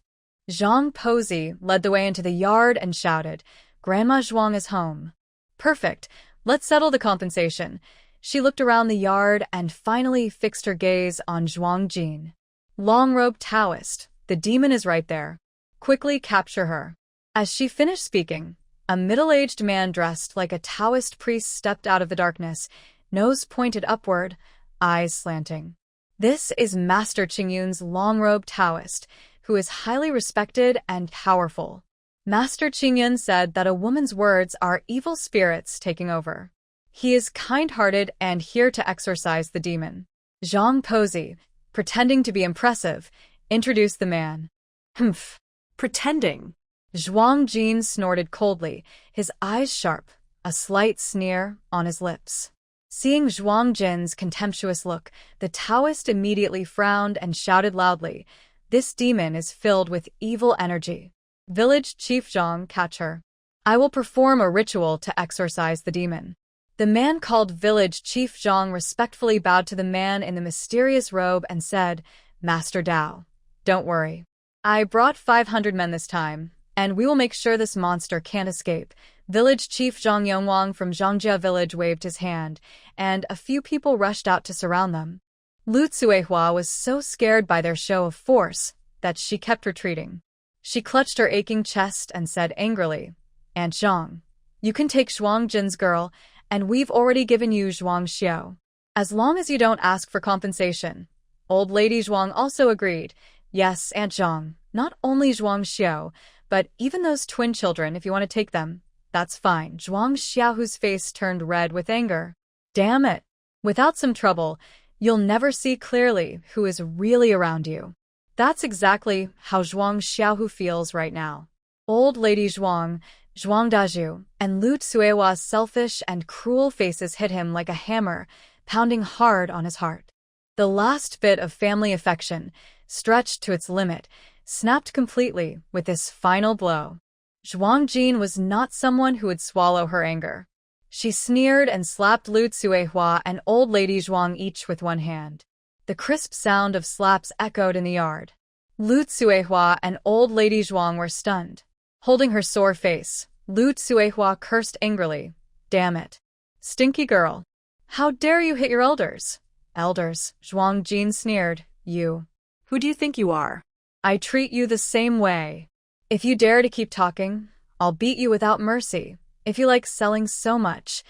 Zhang Posey led the way into the yard and shouted, "Grandma Zhuang is home." "Perfect. Let's settle the compensation." She looked around the yard and finally fixed her gaze on Zhuang Jin. "Long-robed Taoist, the demon is right there. Quickly capture her." As she finished speaking, a middle-aged man dressed like a Taoist priest stepped out of the darkness, nose pointed upward, eyes slanting. This is Master Qingyun's long-robed Taoist, who is highly respected and powerful. Master Qingyun said that a woman's words are evil spirits taking over. He is kind-hearted and here to exorcise the demon. Zhang Posey, pretending to be impressive, introduced the man. "Humph.
Pretending."
Zhuang Jin snorted coldly, his eyes sharp, a slight sneer on his lips. Seeing Zhuang Jin's contemptuous look, the Taoist immediately frowned and shouted loudly, "This demon is filled with evil energy. Village Chief Zhang, catch her. I will perform a ritual to exorcise the demon." The man called Village Chief Zhang respectfully bowed to the man in the mysterious robe and said, "Master Dao, don't worry. I brought 500 men this time, and we will make sure this monster can't escape." Village chief Zhang Yongwang from Zhangjia village waved his hand, and a few people rushed out to surround them. Lu Tsuehua was so scared by their show of force that she kept retreating. She clutched her aching chest and said angrily, "Aunt Zhang, you can take Zhuang Jin's girl, and we've already given you Zhuang Xiao. As long as you don't ask for compensation." Old Lady Zhuang also agreed. "Yes, Aunt Zhang, not only Zhuang Xiao, but even those twin children if you want to take them. That's fine." Zhuang Xiaohu's face turned red with anger. "Damn it. Without some trouble, you'll never see clearly who is really around you." That's exactly how Zhuang Xiaohu feels right now. Old Lady Zhuang, Zhuang Dazhu, and Lu Tsuehua's selfish and cruel faces hit him like a hammer, pounding hard on his heart. The last bit of family affection, stretched to its limit, snapped completely with this final blow. Zhuang Jin was not someone who would swallow her anger. She sneered and slapped Lu Tsuehua and Old Lady Zhuang each with one hand. The crisp sound of slaps echoed in the yard. Lu Tsuehua and Old Lady Zhuang were stunned. Holding her sore face, Lu Tsuehua cursed angrily. "Damn it. Stinky girl. How dare you hit your elders?" "Elders," Zhuang Jin sneered. "You.
Who do you think you are?"
I treat you the same way. If you dare to keep talking, I'll beat you without mercy. If you like selling so much,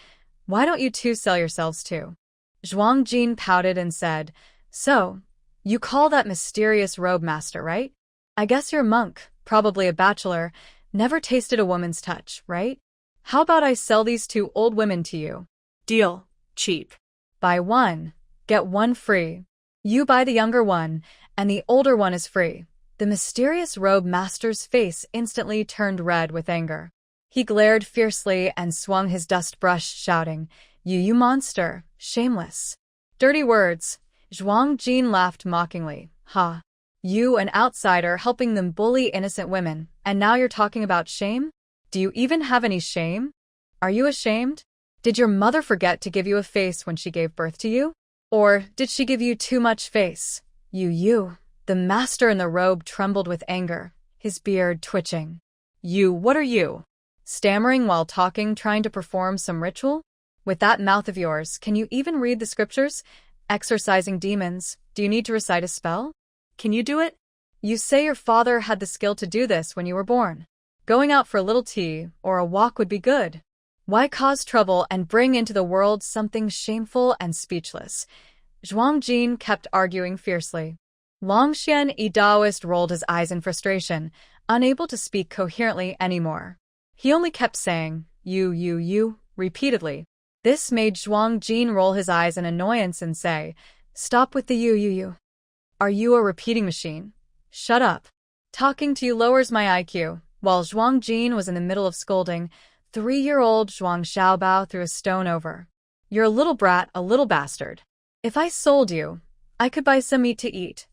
why don't you two sell yourselves too?" Zhuang Jin pouted and said, "So, you call that mysterious robe master, right? I guess you're a monk, probably a bachelor, never tasted a woman's touch, right? How about I sell these two old women to you?"
"Deal. Cheap."
"Buy one, get one free. You buy the younger one, and the older one is free." The mysterious robe master's face instantly turned red with anger. He glared fiercely and swung his dust brush, shouting, You monster, shameless." "Dirty words." Zhuang Jin laughed mockingly. "Ha. You, an outsider, helping them bully innocent women, and now you're talking about shame? Do you even have any shame? Are you ashamed? Did your mother forget to give you a face when she gave birth to you? Or did she give you too much face? You. The master in the robe trembled with anger, his beard twitching. "You, what are you? Stammering while talking, trying to perform some ritual? With that mouth of yours, can you even read the scriptures? Exorcising demons, do you need to recite a spell?
Can you do it?
You say your father had the skill to do this when you were born. Going out for a little tea or a walk would be good. Why cause trouble and bring into the world something shameful and speechless?" Zhuang Jin kept arguing fiercely. Longxian, a Taoist, rolled his eyes in frustration, unable to speak coherently anymore. He only kept saying, you, repeatedly. This made Zhuang Jin roll his eyes in annoyance and say, "Stop with the you. Are you a repeating machine? Shut up. Talking to you lowers my IQ." While Zhuang Jin was in the middle of scolding, 3-year-old Zhuang Xiaobao threw a stone over. "You're a little brat, a little bastard. If I sold you, I could buy some meat to eat."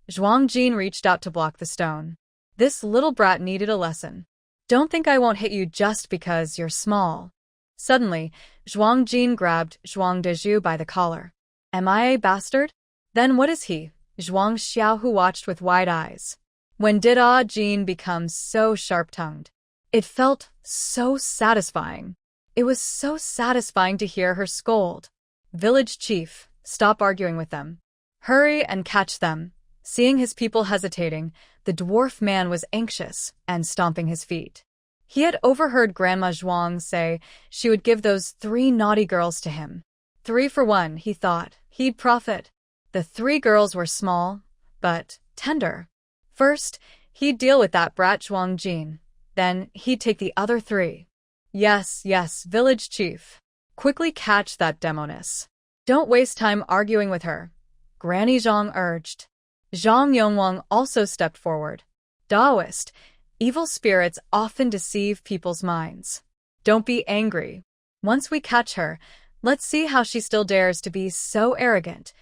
Zhuang Jin reached out to block the stone. This little brat needed a lesson. "Don't think I won't hit you just because you're small." Suddenly, Zhuang Jin grabbed Zhuang Dezhu by the collar. "Am I a bastard? Then what is he?" Zhuang Xiaohu watched with wide eyes. When did Jin become so sharp-tongued? It felt so satisfying. It was so satisfying to hear her scold. "Village chief, stop arguing with them. Hurry and catch them." Seeing his people hesitating, the dwarf man was anxious and stomping his feet. He had overheard Grandma Zhuang say she would give those 3 naughty girls to him. 3 for 1, he thought. He'd profit. The 3 girls were small, but tender. First, he'd deal with that brat Zhuang Jin. Then he'd take the other 3. Yes, village chief. Quickly catch that demoness. Don't waste time arguing with her," Granny Zhang urged. Zhang Yongwang also stepped forward. "Taoist, evil spirits often deceive people's minds. Don't be angry. Once we catch her, let's see how she still dares to be so arrogant."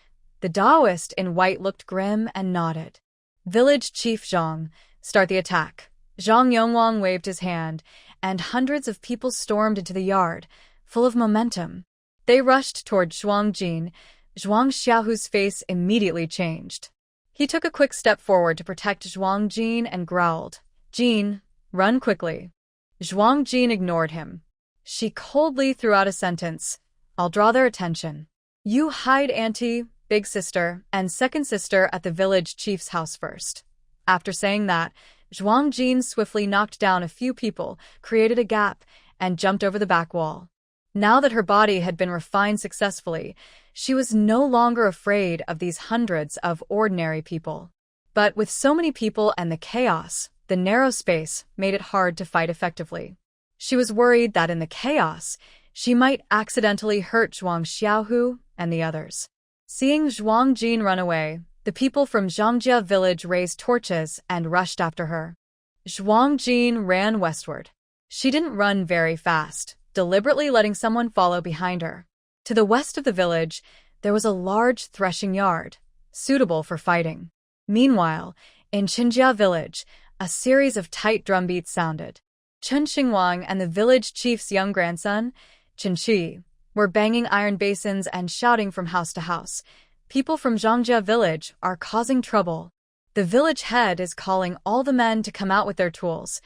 The Taoist in white looked grim and nodded. "Village Chief Zhang, start the attack." Zhang Yongwang waved his hand, and hundreds of people stormed into the yard, full of momentum. They rushed toward Zhuang Jin. Zhuang Xiaohu's face immediately changed. He took a quick step forward to protect Zhuang Jin and growled, "Jin, run quickly." Zhuang Jin ignored him. She coldly threw out a sentence. I'll draw their attention. You hide auntie, big sister, and second sister at the village chief's house first. After saying that, Zhuang Jin swiftly knocked down a few people, created a gap, and jumped over the back wall. Now that her body had been refined successfully, she was no longer afraid of these hundreds of ordinary people. But with so many people and the chaos, the narrow space made it hard to fight effectively. She was worried that in the chaos, she might accidentally hurt Zhuang Xiaohu and the others. Seeing Zhuang Jin run away, the people from Zhangjia village raised torches and rushed after her. Zhuang Jin ran westward. She didn't run very fast, deliberately letting someone follow behind her. To the west of the village, there was a large threshing yard, suitable for fighting. Meanwhile, in Qinjia village, a series of tight drumbeats sounded. Chen Xingwang and the village chief's young grandson, Chen Qi, were banging iron basins and shouting from house to house. People from Zhangjia village are causing trouble. The village head is calling all the men to come out with their tools.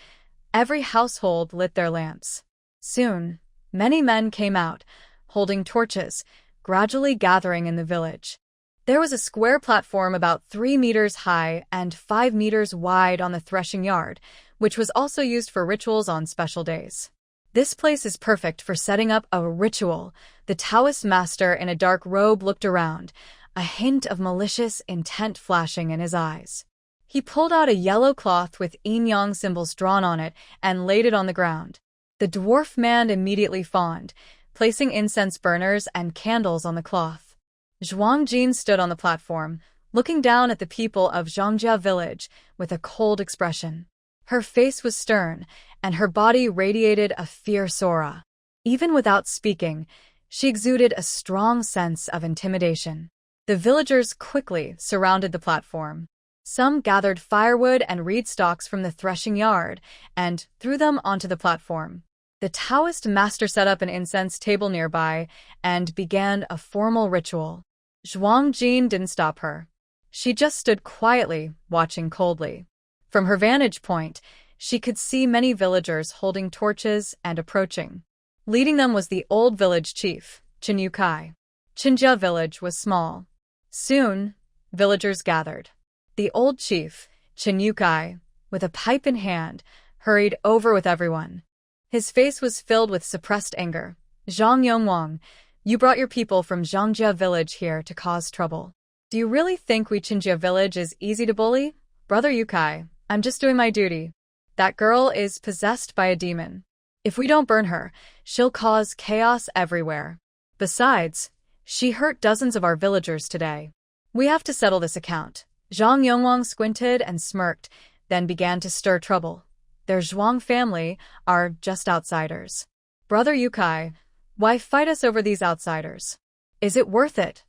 Every household lit their lamps. Soon, many men came out, holding torches, gradually gathering in the village. There was a square platform about 3 meters high and 5 meters wide on the threshing yard, which was also used for rituals on special days. This place is perfect for setting up a ritual. The Taoist master in a dark robe looked around, a hint of malicious intent flashing in his eyes. He pulled out a yellow cloth with yin-yang symbols drawn on it and laid it on the ground. The dwarf man immediately fawned, placing incense burners and candles on the cloth. Zhuang Jin stood on the platform, looking down at the people of Zhangjia village with a cold expression. Her face was stern, and her body radiated a fierce aura. Even without speaking, she exuded a strong sense of intimidation. The villagers quickly surrounded the platform. Some gathered firewood and reed stalks from the threshing yard and threw them onto the platform. The Taoist master set up an incense table nearby and began a formal ritual. Zhuang Jin didn't stop her. She just stood quietly, watching coldly. From her vantage point, she could see many villagers holding torches and approaching. Leading them was the old village chief, Chen Yukai. Qinjia village was small. Soon, villagers gathered. The old chief, Chen Yukai, with a pipe in hand, hurried over with everyone. His face was filled with suppressed anger. Zhang Yongwang, you brought your people from Zhangjia village here to cause trouble. Do you really think we Qinjia village is easy to bully? Brother Yukai, I'm just doing my duty. That girl is possessed by a demon. If we don't burn her, she'll cause chaos everywhere. Besides, she hurt dozens of our villagers today. We have to settle this account. Zhang Yongwang squinted and smirked, then began to stir trouble. Their Zhuang family are just outsiders. Brother Yukai, why fight us over these outsiders? Is it worth it?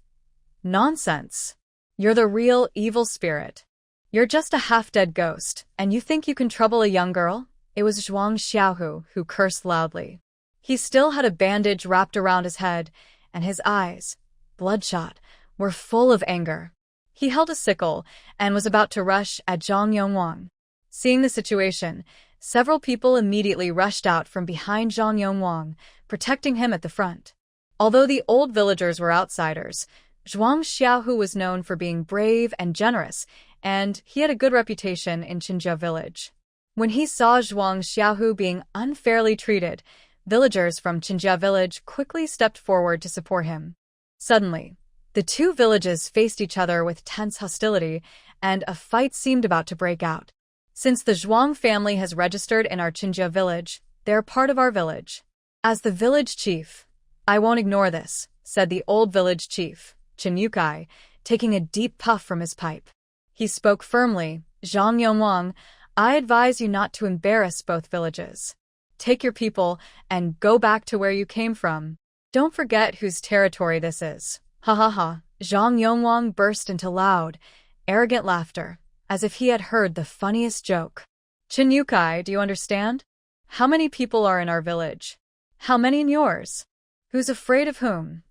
Nonsense. You're the real evil spirit. You're just a half-dead ghost, and you think you can trouble a young girl? It was Zhuang Xiaohu who cursed loudly. He still had a bandage wrapped around his head, and his eyes, bloodshot, were full of anger. He held a sickle and was about to rush at Zhang Yongwang. Seeing the situation, several people immediately rushed out from behind Zhang Yongwang, protecting him at the front. Although the old villagers were outsiders, Zhuang Xiaohu was known for being brave and generous, and he had a good reputation in Qinjia village. When he saw Zhuang Xiaohu being unfairly treated, villagers from Qinjia village quickly stepped forward to support him. Suddenly, the two villages faced each other with tense hostility, and a fight seemed about to break out. Since the Zhuang family has registered in our Qinjia village, they're part of our village. As the village chief, I won't ignore this, said the old village chief, Chen Yukai, taking a deep puff from his pipe. He spoke firmly, Zhang Yongwang, I advise you not to embarrass both villages. Take your people and go back to where you came from. Don't forget whose territory this is. Ha ha ha. Zhang Yongwang burst into loud, arrogant laughter, as if he had heard the funniest joke. Chen Yukai, do you understand? How many people are in our village? How many in yours? Who's afraid of whom?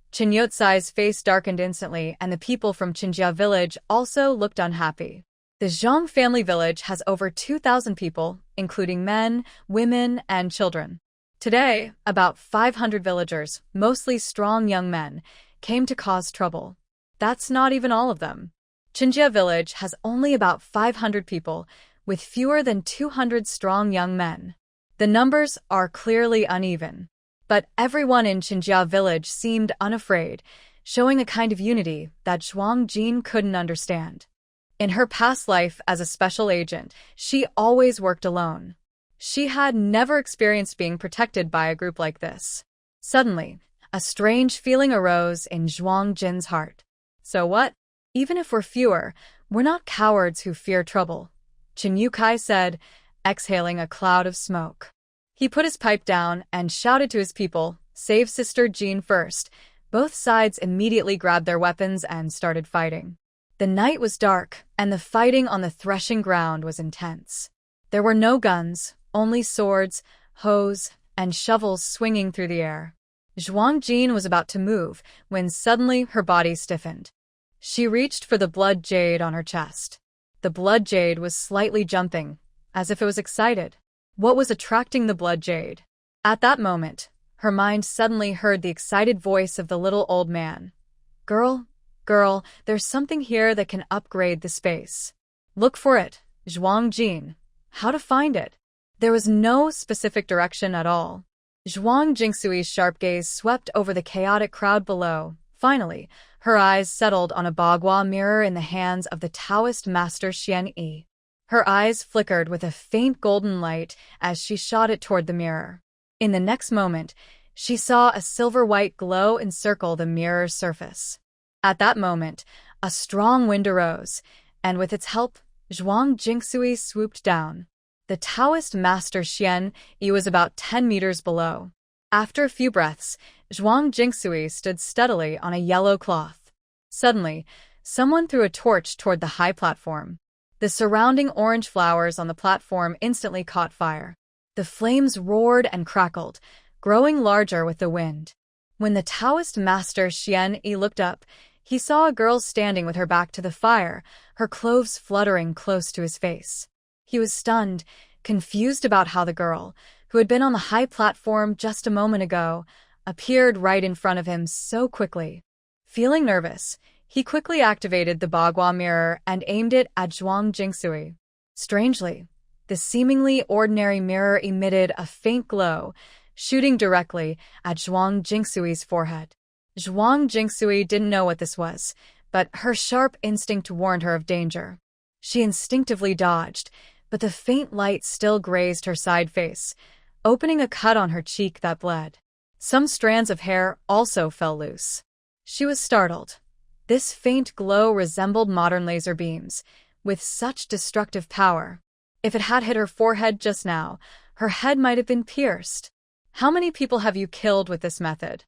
Chen Yotsai's face darkened instantly, and the people from Qinjia village also looked unhappy. The Zhang family village has over 2,000 people, including men, women, and children. Today, about 500 villagers, mostly strong young men, came to cause trouble. That's not even all of them. Chinjia village has only about 500 people, with fewer than 200 strong young men. The numbers are clearly uneven. But everyone in Chinjia village seemed unafraid, showing a kind of unity that Zhuang Jin couldn't understand. In her past life as a special agent, she always worked alone. She had never experienced being protected by a group like this. Suddenly, a strange feeling arose in Zhuang Jin's heart. So what? Even if we're fewer, we're not cowards who fear trouble, Chen Yukai said, exhaling a cloud of smoke. He put his pipe down and shouted to his people, "Save Sister Jean first." Both sides immediately grabbed their weapons and started fighting. The night was dark, and the fighting on the threshing ground was intense. There were no guns, only swords, hoes, and shovels swinging through the air. Zhuang Jin was about to move when suddenly her body stiffened. She reached for the blood jade on her chest. The blood jade was slightly jumping, as if it was excited. What was attracting the blood jade? At that moment, her mind suddenly heard the excited voice of the little old man. Girl, there's something here that can upgrade the space. Look for it, Zhuang Jin. How to find it? There was no specific direction at all. Zhuang Jingsui's sharp gaze swept over the chaotic crowd below. Finally, her eyes settled on a bagua mirror in the hands of the Taoist master Xian Yi. Her eyes flickered with a faint golden light as she shot it toward the mirror. In the next moment, she saw a silver-white glow encircle the mirror's surface. At that moment, a strong wind arose, and with its help, Zhuang Jingsui swooped down. The Taoist master Xian Yi was about 10 meters below. After a few breaths, Zhuang Jingsui stood steadily on a yellow cloth. Suddenly, someone threw a torch toward the high platform. The surrounding orange flowers on the platform instantly caught fire. The flames roared and crackled, growing larger with the wind. When the Taoist master Xian Yi looked up, he saw a girl standing with her back to the fire, her clothes fluttering close to his face. He was stunned, confused about how the girl, who had been on the high platform just a moment ago, appeared right in front of him so quickly. Feeling nervous, he quickly activated the bagua mirror and aimed it at Zhuang Jingsui. Strangely, the seemingly ordinary mirror emitted a faint glow, shooting directly at Zhuang Jingsui's forehead. Zhuang Jingsui didn't know what this was, but her sharp instinct warned her of danger. She instinctively dodged, but the faint light still grazed her side face, opening a cut on her cheek that bled. Some strands of hair also fell loose. She was startled. This faint glow resembled modern laser beams, with such destructive power. If it had hit her forehead just now, her head might have been pierced. How many people have you killed with this method?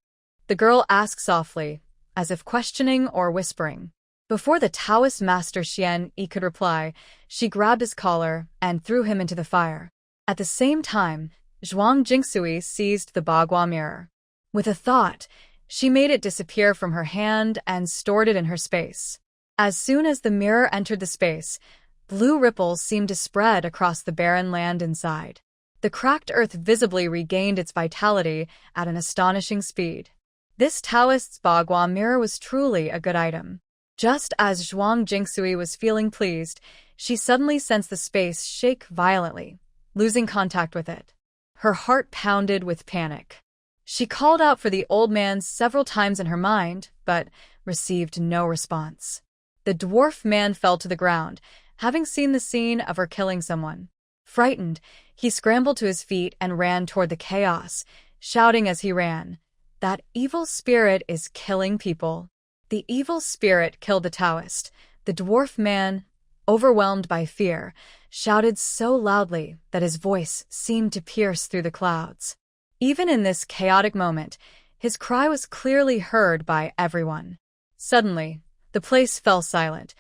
The girl asked softly, as if questioning or whispering. Before the Taoist master Xian Yi could reply, she grabbed his collar and threw him into the fire. At the same time, Zhuang Jingsui seized the bagua mirror. With a thought, she made it disappear from her hand and stored it in her space. As soon as the mirror entered the space, blue ripples seemed to spread across the barren land inside. The cracked earth visibly regained its vitality at an astonishing speed. This Taoist's bagua mirror was truly a good item. Just as Zhuang Jingsui was feeling pleased, she suddenly sensed the space shake violently, losing contact with it. Her heart pounded with panic. She called out for the old man several times in her mind, but received no response. The dwarf man fell to the ground, having seen the scene of her killing someone. Frightened, he scrambled to his feet and ran toward the chaos, shouting as he ran, "That evil spirit is killing people." The evil spirit killed the Taoist. The dwarf man, overwhelmed by fear, shouted so loudly that his voice seemed to pierce through the clouds. Even in this chaotic moment, his cry was clearly heard by everyone. Suddenly, the place fell silent,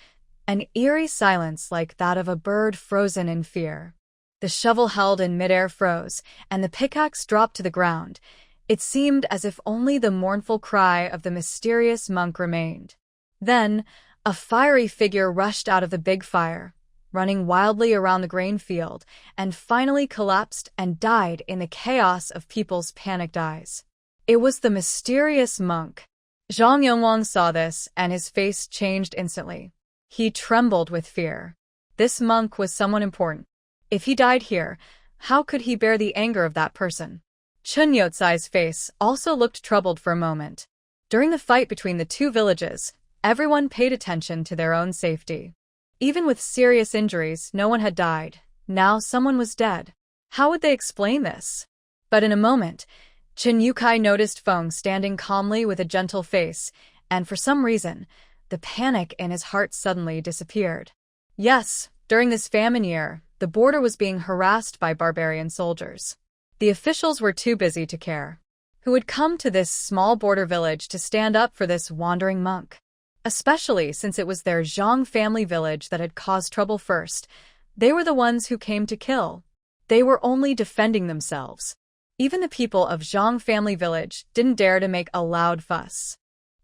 an eerie silence like that of a bird frozen in fear. The shovel held in midair froze, and the pickaxe dropped to the ground. It seemed as if only the mournful cry of the mysterious monk remained. Then, a fiery figure rushed out of the big fire. running wildly around the grain field, and finally collapsed and died in the chaos of people's panicked eyes. It was the mysterious monk. Zhang Yongwang saw this, and his face changed instantly. He trembled with fear. This monk was someone important. If he died here, how could he bear the anger of that person? Chun Yotsai's face also looked troubled for a moment. During the fight between the two villages, everyone paid attention to their own safety. Even with serious injuries, no one had died. Now someone was dead. How would they explain this? But in a moment, Chen Yukai noticed Feng standing calmly with a gentle face, and for some reason, the panic in his heart suddenly disappeared. Yes, during this famine year, the border was being harassed by barbarian soldiers. The officials were too busy to care. Who had come to this small border village to stand up for this wandering monk? Especially since it was their Zhang family village that had caused trouble first. They were the ones who came to kill. They were only defending themselves. Even the people of Zhang family village didn't dare to make a loud fuss.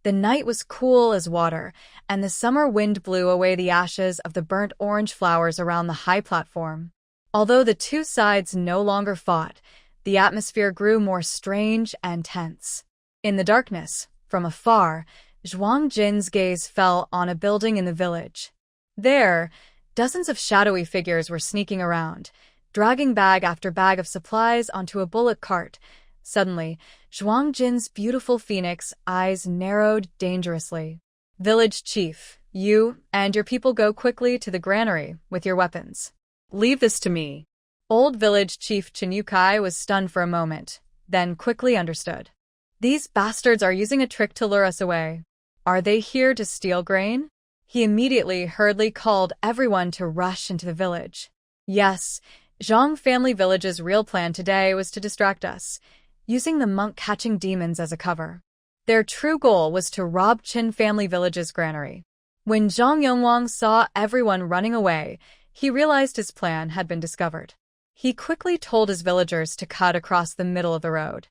The night was cool as water, and the summer wind blew away the ashes of the burnt orange flowers around the high platform. Although the two sides no longer fought, the atmosphere grew more strange and tense. In the darkness, from afar, Zhuang Jin's gaze fell on a building in the village. There, dozens of shadowy figures were sneaking around, dragging bag after bag of supplies onto a bullock cart. Suddenly, Zhuang Jin's beautiful phoenix eyes narrowed dangerously. "Village chief, you and your people go quickly to the granary with your weapons.
Leave this to me."
Old village chief Chen Yukai was stunned for a moment, then quickly understood. These bastards are using a trick to lure us away. Are they here to steal grain? He immediately hurriedly called everyone to rush into the village. Yes, Zhang family village's real plan today was to distract us, using the monk catching demons as a cover. Their true goal was to rob Qin family village's granary. When Zhang Yongwang saw everyone running away, he realized his plan had been discovered. He quickly told his villagers to cut across the middle of the road.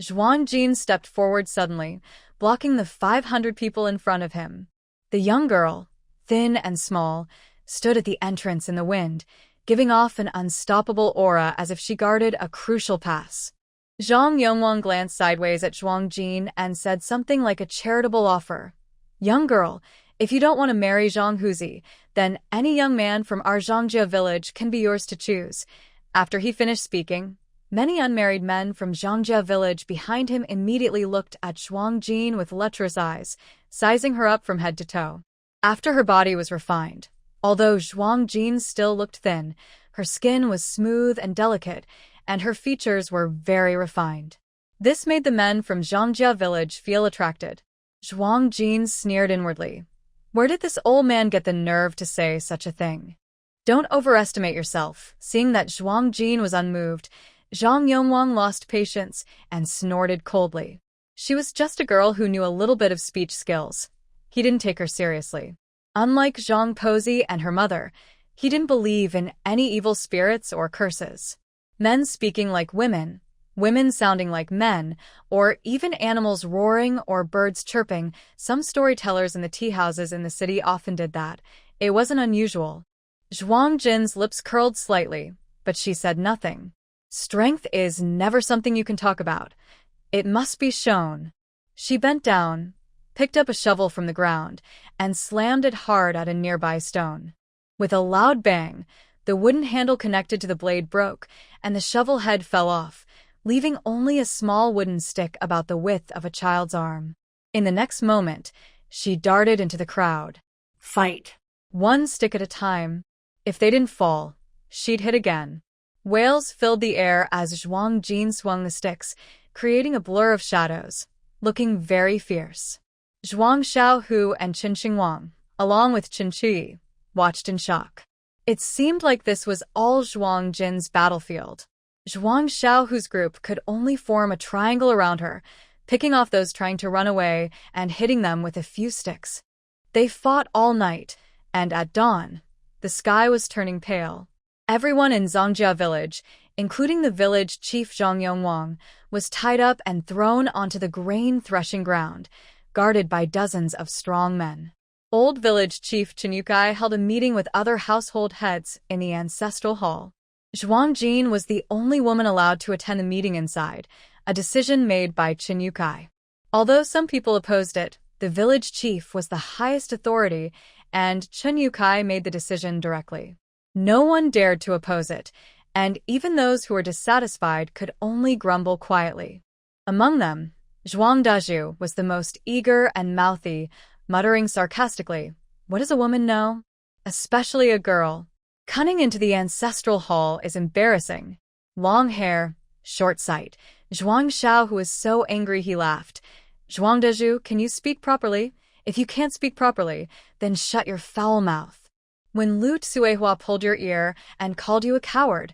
Zhuang Jin stepped forward suddenly, blocking the 500 people in front of him. The young girl, thin and small, stood at the entrance in the wind, giving off an unstoppable aura as if she guarded a crucial pass. Zhang Yongwang glanced sideways at Zhuang Jin and said something like a charitable offer. "Young girl, if you don't want to marry Zhang Huzi, then any young man from our Zhangjia village can be yours to choose." After he finished speaking, many unmarried men from Zhangjia village behind him immediately looked at Zhuang Jin with lecherous eyes, sizing her up from head to toe. After her body was refined, although Zhuang Jin still looked thin, her skin was smooth and delicate, and her features were very refined. This made the men from Zhangjia village feel attracted. Zhuang Jin sneered inwardly. Where did this old man get the nerve to say such a thing? Don't overestimate yourself. Seeing that Zhuang Jin was unmoved, Zhang Yongwang lost patience and snorted coldly. She was just a girl who knew a little bit of speech skills. He didn't take her seriously. Unlike Zhang Pozi and her mother, he didn't believe in any evil spirits or curses. Men speaking like women, women sounding like men, or even animals roaring or birds chirping. Some storytellers in the tea houses in the city often did that. It wasn't unusual. Zhuang Jin's lips curled slightly, but she said nothing. Strength is never something you can talk about. It must be shown. She bent down, picked up a shovel from the ground, and slammed it hard at a nearby stone. With a loud bang, the wooden handle connected to the blade broke, and the shovel head fell off, leaving only a small wooden stick about the width of a child's arm. In the next moment, she darted into the crowd.
Fight.
One stick at a time. If they didn't fall, she'd hit again. Wails filled the air as Zhuang Jin swung the sticks, creating a blur of shadows, looking very fierce. Zhuang Xiaohu and Qin Xingwang, along with Qin Qi, watched in shock. It seemed like this was all Zhuang Jin's battlefield. Zhuang Xiaohu's group could only form a triangle around her, picking off those trying to run away and hitting them with a few sticks. They fought all night, and at dawn, the sky was turning pale. Everyone in Zhangjia village, including the village chief Zhang Yongwang, was tied up and thrown onto the grain threshing ground, guarded by dozens of strong men. Old village chief Chinyukai held a meeting with other household heads in the ancestral hall. Zhuang Jin was the only woman allowed to attend the meeting inside, a decision made by Chinyukai. Although some people opposed it, the village chief was the highest authority, and Chinyukai made the decision directly. No one dared to oppose it, and even those who were dissatisfied could only grumble quietly. Among them, Zhuang Dazhu was the most eager and mouthy, muttering sarcastically, "What does a woman know? Especially a girl. Cunning into the ancestral hall is embarrassing. Long hair, short sight." Zhuang Xiao, who was so angry he laughed. "Zhuang Dazhu, can you speak properly? If you can't speak properly, then shut your foul mouth. When Lu Tsuehua pulled your ear and called you a coward,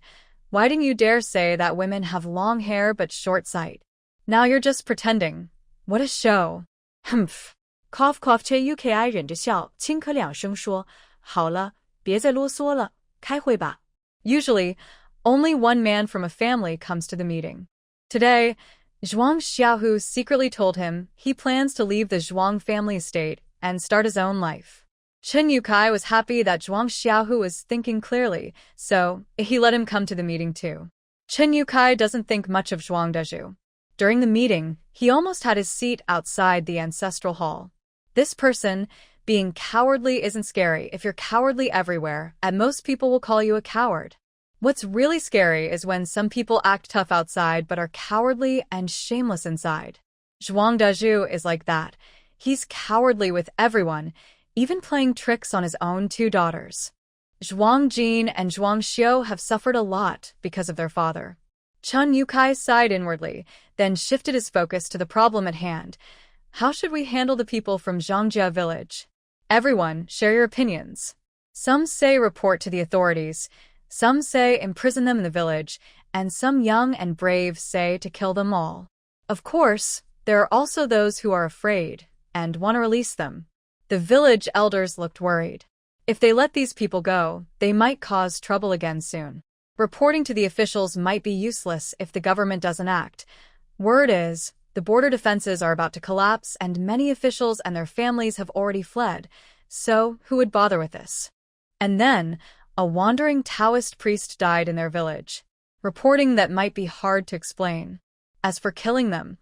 why didn't you dare say that women have long hair but short sight? Now you're just pretending. What a show."
Humph. Cough cough. Chukai 忍着笑，轻咳两声说：“好了，别再啰嗦了，开会吧。”
Usually, only one man from a family comes to the meeting. Today, Zhuang Xiaohu secretly told him he plans to leave the Zhuang family estate and start his own life. Chen Yukai was happy that Zhuang Xiaohu was thinking clearly, so he let him come to the meeting too. Chen Yukai doesn't think much of Zhuang Dazhu. During the meeting, he almost had his seat outside the ancestral hall. This person, being cowardly isn't scary. If you're cowardly everywhere, and most people will call you a coward. What's really scary is when some people act tough outside but are cowardly and shameless inside. Zhuang Dazhu is like that. He's cowardly with everyone, even playing tricks on his own two daughters. Zhuang Jin and Zhuang Xiu have suffered a lot because of their father. Chen Yukai sighed inwardly, then shifted his focus to the problem at hand. How should we handle the people from Zhangjia village? Everyone, share your opinions. Some say report to the authorities, some say imprison them in the village, and some young and brave say to kill them all. Of course, there are also those who are afraid and want to release them. The village elders looked worried. If they let these people go, they might cause trouble again soon. Reporting to the officials might be useless if the government doesn't act. Word is, the border defenses are about to collapse and many officials and their families have already fled, so who would bother with this? And then, a wandering Taoist priest died in their village, reporting that might be hard to explain. As for killing them,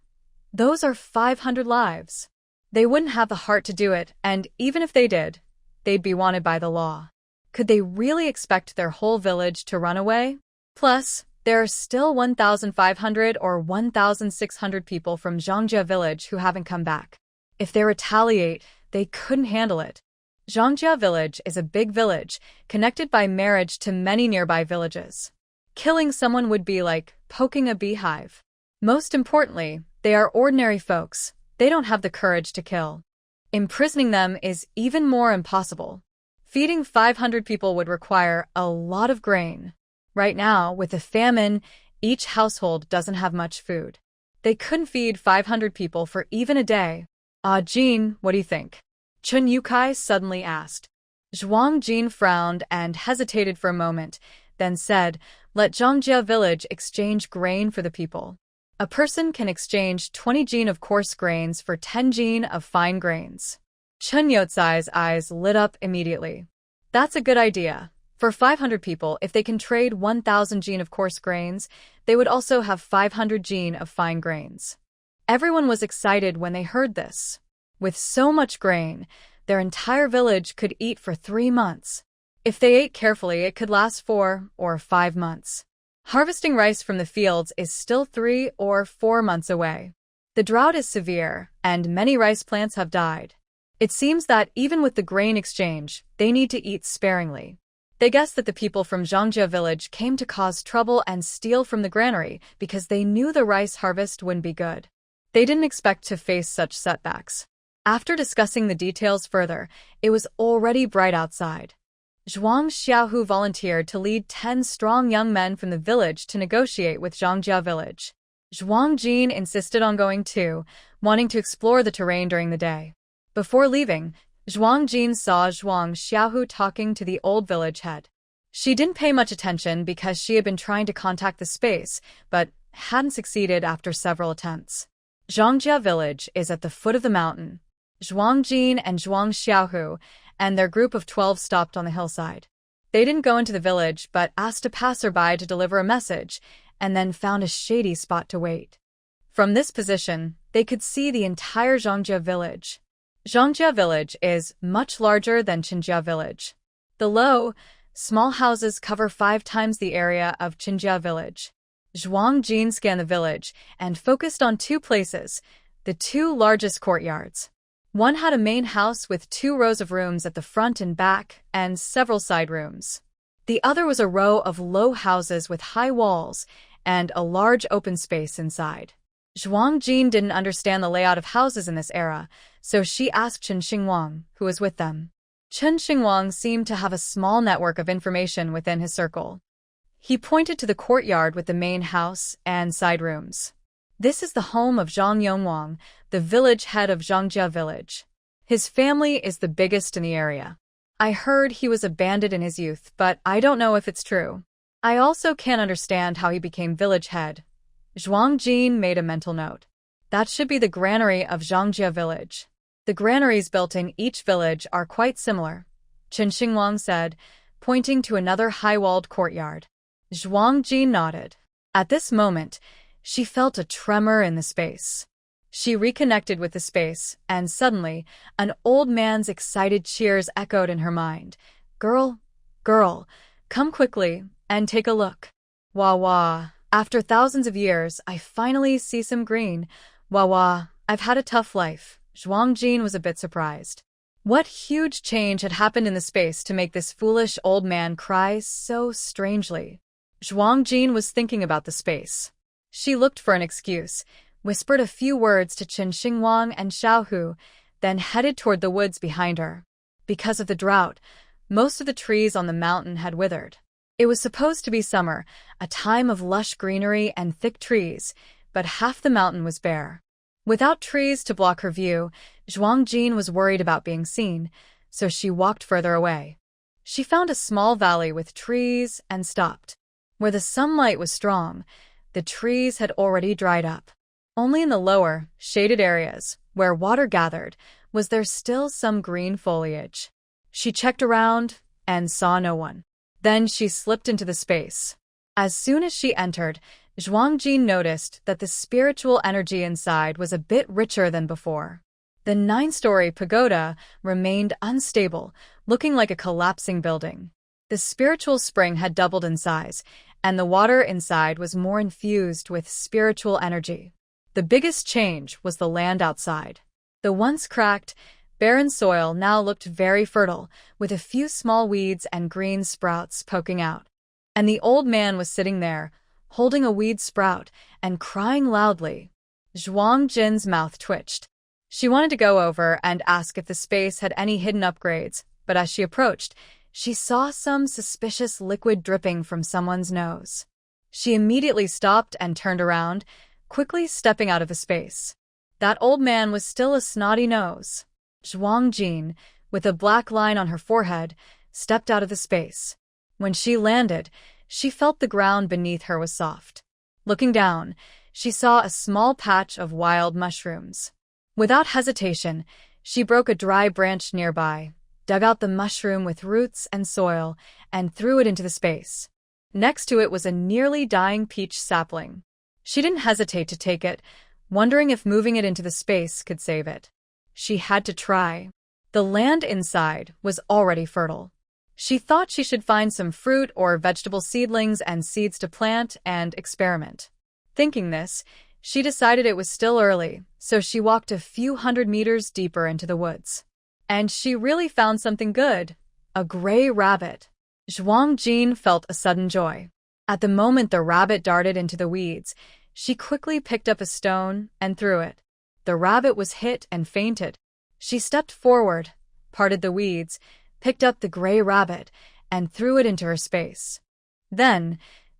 those are 500 lives. They wouldn't have the heart to do it, and even if they did, they'd be wanted by the law. Could they really expect their whole village to run away? Plus, there are still 1,500 or 1,600 people from Zhangjia village who haven't come back. If they retaliate, they couldn't handle it. Zhangjia village is a big village, connected by marriage to many nearby villages. Killing someone would be like poking a beehive. Most importantly, they are ordinary folks. They don't have the courage to kill. Imprisoning them is even more impossible. Feeding 500 people would require a lot of grain. Right now, with the famine, each household doesn't have much food. They couldn't feed 500 people for even a day. Jin, what do you think? Chen Yukai suddenly asked. Zhuang Jin frowned and hesitated for a moment, then said, "Let Zhangjia village exchange grain for the people. A person can exchange 20 jin of coarse grains for 10 jin of fine grains." Chen Yotsai's eyes lit up immediately. That's a good idea. For 500 people, if they can trade 1,000 jin of coarse grains, they would also have 500 jin of fine grains. Everyone was excited when they heard this. With so much grain, their entire village could eat for 3 months. If they ate carefully, it could last 4 or 5 months. Harvesting rice from the fields is still 3 or 4 months away. The drought is severe, and many rice plants have died. It seems that even with the grain exchange, they need to eat sparingly. They guess that the people from Zhangjia village came to cause trouble and steal from the granary because they knew the rice harvest wouldn't be good. They didn't expect to face such setbacks. After discussing the details further, it was already bright outside. Zhuang Xiaohu volunteered to lead 10 strong young men from the village to negotiate with Zhangjia village. Zhuang Jin insisted on going too, wanting to explore the terrain during the day. Before leaving, Zhuang Jin saw Zhuang Xiaohu talking to the old village head. She didn't pay much attention because she had been trying to contact the space, but hadn't succeeded after several attempts. Zhangjia village is at the foot of the mountain. Zhuang Jin and Zhuang Xiaohu and their group of 12 stopped on the hillside. They didn't go into the village, but asked a passerby to deliver a message, and then found a shady spot to wait. From this position, they could see the entire Zhongjia village. Zhongjia village is much larger than Qinjia village. The low, small houses cover 5 times the area of Qinjia village. Zhuang Jin scanned the village and focused on 2 places, the 2 largest courtyards. One had a main house with 2 rows of rooms at the front and back, and several side rooms. The other was a row of low houses with high walls and a large open space inside. Zhuang Jin didn't understand the layout of houses in this era, so she asked Chen Xingwang, who was with them. Chen Xingwang seemed to have a small network of information within his circle. He pointed to the courtyard with the main house and side rooms. This is the home of Zhang Yongwang, the village head of Zhongjia village. His family is the biggest in the area. I heard he was a bandit in his youth, but I don't know if it's true. I also can't understand how he became village head. Zhuang Jin made a mental note. That should be the granary of Zhongjia village. The granaries built in each village are quite similar, Chen Xingwang said, pointing to another high-walled courtyard. Zhuang Jin nodded. At this moment, she felt a tremor in the space. She reconnected with the space, and suddenly, an old man's excited cheers echoed in her mind. Girl, girl, come quickly and take a look. Wah wah, after thousands of years, I finally see some green. Wah wah, I've had a tough life. Zhuang Jin was a bit surprised. What huge change had happened in the space to make this foolish old man cry so strangely? Zhuang Jin was thinking about the space. She looked for an excuse, whispered a few words to Chen Xingwang and Xiaohu, then headed toward the woods behind her. Because of the drought, most of the trees on the mountain had withered. It was supposed to be summer, a time of lush greenery and thick trees, but half the mountain was bare. Without trees to block her view, Zhuang Jin was worried about being seen, so she walked further away. She found a small valley with trees and stopped. Where the sunlight was strong, the trees had already dried up. Only in the lower, shaded areas, where water gathered, was there still some green foliage. She checked around and saw no one. Then she slipped into the space. As soon as she entered, Zhuang Jin noticed that the spiritual energy inside was a bit richer than before. The 9-story pagoda remained unstable, looking like a collapsing building. The spiritual spring had doubled in size, and the water inside was more infused with spiritual energy. The biggest change was the land outside. The once cracked, barren soil now looked very fertile, with a few small weeds and green sprouts poking out. And the old man was sitting there, holding a weed sprout and crying loudly. Zhuang Jin's mouth twitched. She wanted to go over and ask if the space had any hidden upgrades, but as she approached, she saw some suspicious liquid dripping from someone's nose. She immediately stopped and turned around, quickly stepping out of the space. That old man was still a snotty nose. Zhuang Jin, with a black line on her forehead, stepped out of the space. When she landed, she felt the ground beneath her was soft. Looking down, she saw a small patch of wild mushrooms. Without hesitation, she broke a dry branch nearby, dug out the mushroom with roots and soil, and threw it into the space. Next to it was a nearly dying peach sapling. She didn't hesitate to take it, wondering if moving it into the space could save it. She had to try. The land inside was already fertile. She thought she should find some fruit or vegetable seedlings and seeds to plant and experiment. Thinking this, she decided it was still early, so she walked a few hundred meters deeper into the woods. And she really found something good, a gray rabbit. Zhuang Jin felt a sudden joy. At the moment the rabbit darted into the weeds, she quickly picked up a stone and threw it. The rabbit was hit and fainted. She stepped forward, parted the weeds, picked up the gray rabbit, and threw it into her space. Then,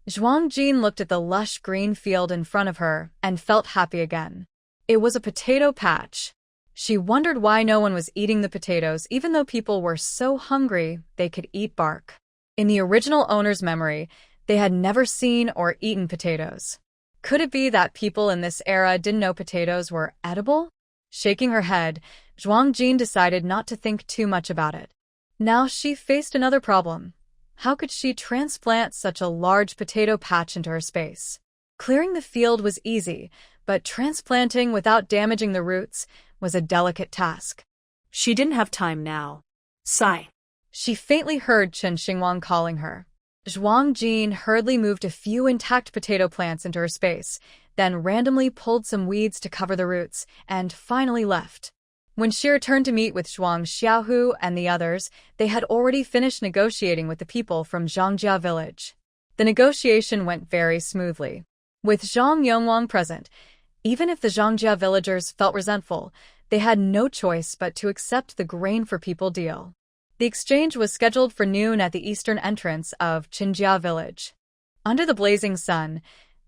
Zhuang Jin looked at the lush green field in front of her and felt happy again. It was a potato patch. She wondered why no one was eating the potatoes even though people were so hungry they could eat bark. In the original owner's memory, they had never seen or eaten potatoes. Could it be that people in this era didn't know potatoes were edible? Shaking her head, Zhuang Jin decided not to think too much about it. Now she faced another problem. How could she transplant such a large potato patch into her space? Clearing the field was easy, but transplanting without damaging the roots was a delicate task.
She didn't have time now. Sigh.
She faintly heard Chen Xingwang calling her. Zhuang Jin hurriedly moved a few intact potato plants into her space, then randomly pulled some weeds to cover the roots, and finally left. When she returned to meet with Zhuang Xiaohu and the others, they had already finished negotiating with the people from Zhangjia village. The negotiation went very smoothly. With Zhang Yongwang present, even if the Zhangjia villagers felt resentful, they had no choice but to accept the grain for people deal. The exchange was scheduled for noon at the eastern entrance of Qinjia village. Under the blazing sun,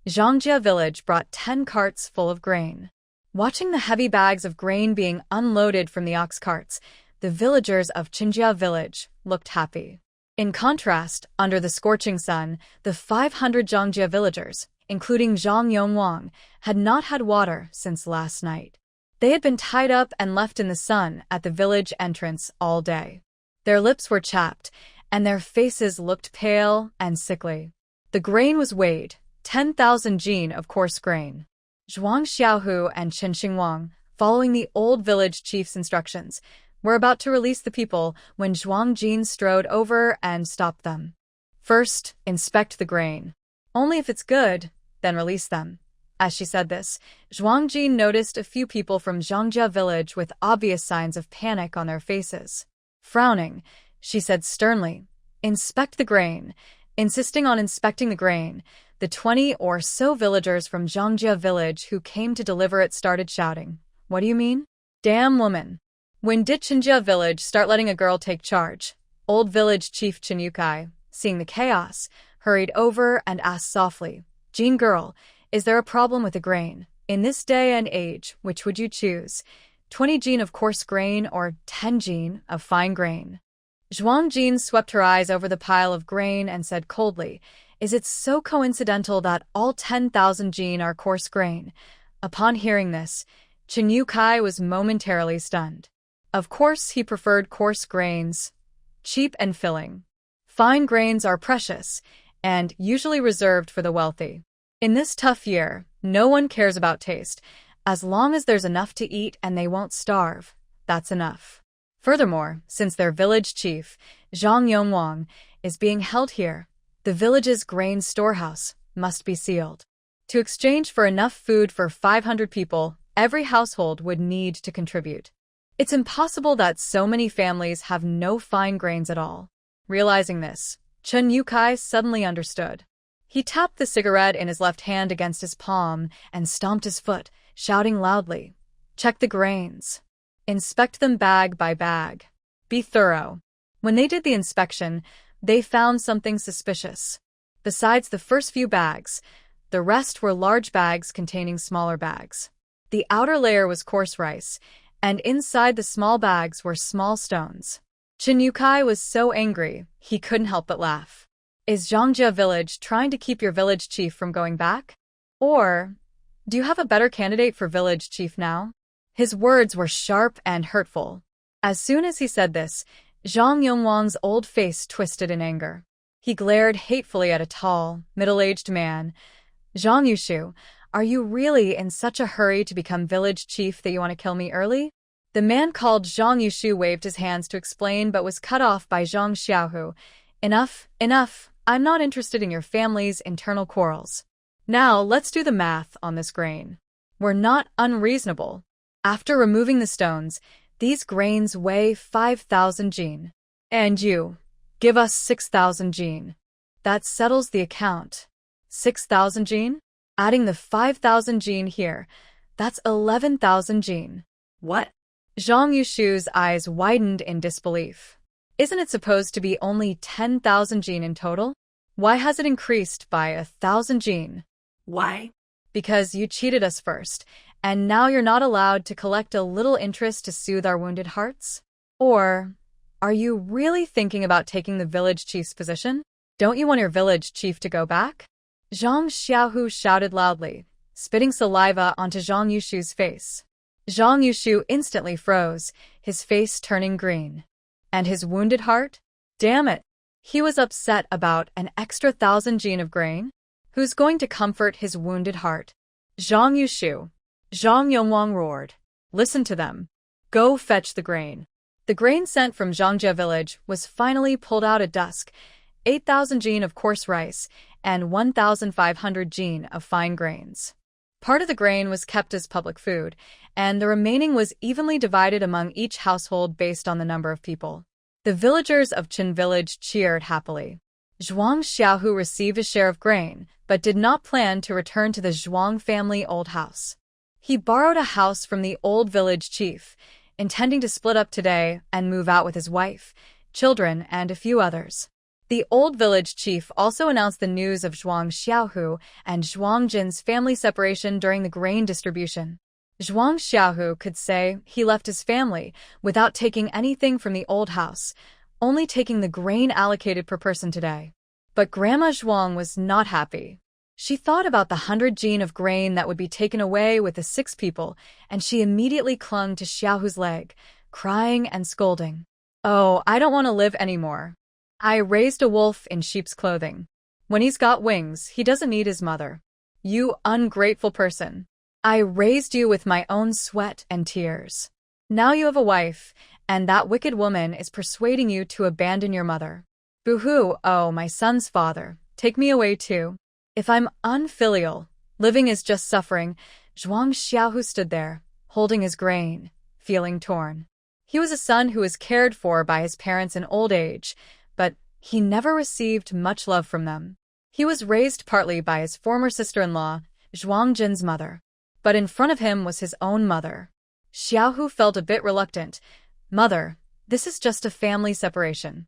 Zhangjia village brought 10 carts full of grain. Watching the heavy bags of grain being unloaded from the ox carts, the villagers of Qinjia village looked happy. In contrast, under the scorching sun, the 500 Zhangjia villagers, including Zhang Yongwang, had not had water since last night. They had been tied up and left in the sun at the village entrance all day. Their lips were chapped, and their faces looked pale and sickly. The grain was weighed, 10,000 jin of coarse grain. Zhuang Xiaohu and Chen Xingwang, following the old village chief's instructions, were about to release the people when Zhuang Jin strode over and stopped them. First, inspect the grain. Only if it's good, then release them. As she said this, Zhuang Jin noticed a few people from Zhangjia village with obvious signs of panic on their faces. Frowning, she said sternly, "Inspect the grain." Insisting on inspecting the grain, the 20 or so villagers from Zhangjia village who came to deliver it started shouting, "What do you mean? Damn woman! When did Qinjia village start letting a girl take charge?" Old village chief Chen Yukai, seeing the chaos, hurried over and asked softly, "Jin girl, is there a problem with the grain? In this day and age, which would you choose? 20 jin of coarse grain or 10 jin of fine grain?" Zhuang Jin swept her eyes over the pile of grain and said coldly, "Is it so coincidental that all 10,000 jin are coarse grain?" Upon hearing this, Chen Yukai was momentarily stunned. Of course he preferred coarse grains, cheap and filling. Fine grains are precious, and usually reserved for the wealthy. In this tough year, no one cares about taste. As long as there's enough to eat and they won't starve, that's enough. Furthermore, since their village chief, Zhang Yongwang, is being held here, the village's grain storehouse must be sealed. To exchange for enough food for 500 people, every household would need to contribute. It's impossible that so many families have no fine grains at all. Realizing this, Chen Yukai suddenly understood. He tapped the cigarette in his left hand against his palm and stomped his foot, shouting loudly, "Check the grains. Inspect them bag by bag. Be thorough." When they did the inspection, they found something suspicious. Besides the first few bags, the rest were large bags containing smaller bags. The outer layer was coarse rice, and inside the small bags were small stones. Chen Yukai was so angry, he couldn't help but laugh. Is Zhangjia village trying to keep your village chief from going back? Or, do you have a better candidate for village chief now? His words were sharp and hurtful. As soon as he said this, Zhang Yongwang's old face twisted in anger. He glared hatefully at a tall, middle-aged man. "Zhang Yushu, are you really in such a hurry to become village chief that you want to kill me early?" The man called Zhang Yushu waved his hands to explain but was cut off by Zhang Xiaohu. Enough, enough. I'm not interested in your family's internal quarrels. Now let's do the math on this grain. We're not unreasonable. After removing the stones, these grains weigh 5,000 jin. And you, give us 6,000 jin. That settles the account. 6,000 jin? Adding the 5,000 jin here, that's 11,000 jin.
What?
Zhang Yushu's eyes widened in disbelief. Isn't it supposed to be only 10,000 jin in total? Why has it increased by 1,000 jin?
Why?
Because you cheated us first, and now you're not allowed to collect a little interest to soothe our wounded hearts? Or, are you really thinking about taking the village chief's position? Don't you want your village chief to go back? Zhang Xiaohu shouted loudly, spitting saliva onto Zhang Yushu's face. Zhang Yushu instantly froze, his face turning green. And his wounded heart? Damn it! He was upset about an extra 1,000 jin of grain? Who's going to comfort his wounded heart? Zhang Yushu. Zhang Yongwang roared. Listen to them. Go fetch the grain. The grain sent from Zhangjia village was finally pulled out at dusk, 8,000 jin of coarse rice, and 1,500 jin of fine grains. Part of the grain was kept as public food, and the remaining was evenly divided among each household based on the number of people. The villagers of Qin village cheered happily. Zhuang Xiaohu received a share of grain, but did not plan to return to the Zhuang family old house. He borrowed a house from the old village chief, intending to split up today and move out with his wife, children, and a few others. The old village chief also announced the news of Zhuang Xiaohu and Zhuang Jin's family separation during the grain distribution. Zhuang Xiaohu could say he left his family without taking anything from the old house, only taking the grain allocated per person today. But Grandma Zhuang was not happy. She thought about the 100 jin of grain that would be taken away with the 6 people, and she immediately clung to Xiaohu's leg, crying and scolding. Oh, I don't want to live anymore. I raised a wolf in sheep's clothing. When he's got wings, he doesn't need his mother. You ungrateful person. I raised you with my own sweat and tears. Now you have a wife, and that wicked woman is persuading you to abandon your mother. Boo-hoo, oh, my son's father, take me away too. If I'm unfilial, living is just suffering. Zhuang Xiaohu stood there, holding his grain, feeling torn. He was a son who was cared for by his parents in old age, but he never received much love from them. He was raised partly by his former sister-in-law, Zhuang Jin's mother, but in front of him was his own mother. Xiaohu felt a bit reluctant. Mother, this is just a family separation.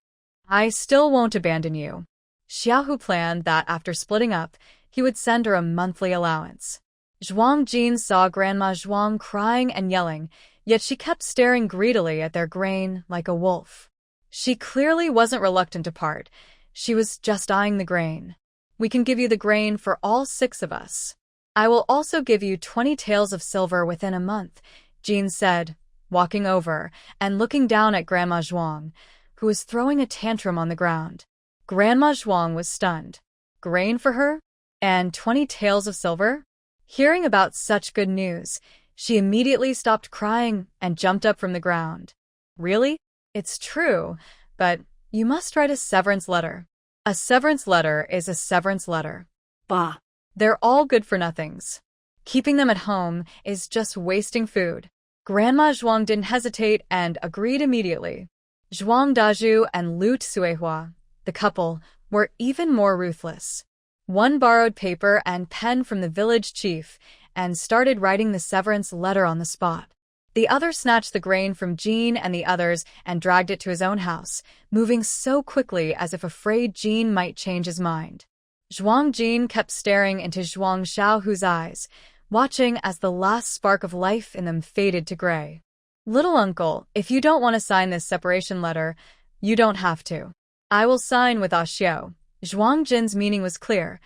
I still won't abandon you. Xiaohu planned that after splitting up, he would send her a monthly allowance. Zhuang Jin saw Grandma Zhuang crying and yelling, yet she kept staring greedily at their grain like a wolf. She clearly wasn't reluctant to part. She was just eyeing the grain. We can give you the grain for all 6 of us. I will also give you 20 taels of silver within a month, Jean said, walking over and looking down at Grandma Zhuang, who was throwing a tantrum on the ground. Grandma Zhuang was stunned. Grain for her? And 20 taels of silver? Hearing about such good news, she immediately stopped crying and jumped up from the ground. Really? It's true, but you must write a severance letter. A severance letter is a severance letter. Bah. They're all good-for-nothings. Keeping them at home is just wasting food. Grandma Zhuang didn't hesitate and agreed immediately. Zhuang Dazhu and Lu Tsuehua, the couple, were even more ruthless. One borrowed paper and pen from the village chief and started writing the severance letter on the spot. The other snatched the grain from Jean and the others and dragged it to his own house, moving so quickly as if afraid Jean might change his mind. Zhuang Jin kept staring into Zhuang Xiaohu's eyes, watching as the last spark of life in them faded to gray. Little uncle, if you don't want to sign this separation letter, you don't have to. I will sign with Xiao. Zhuang Jin's meaning was clear.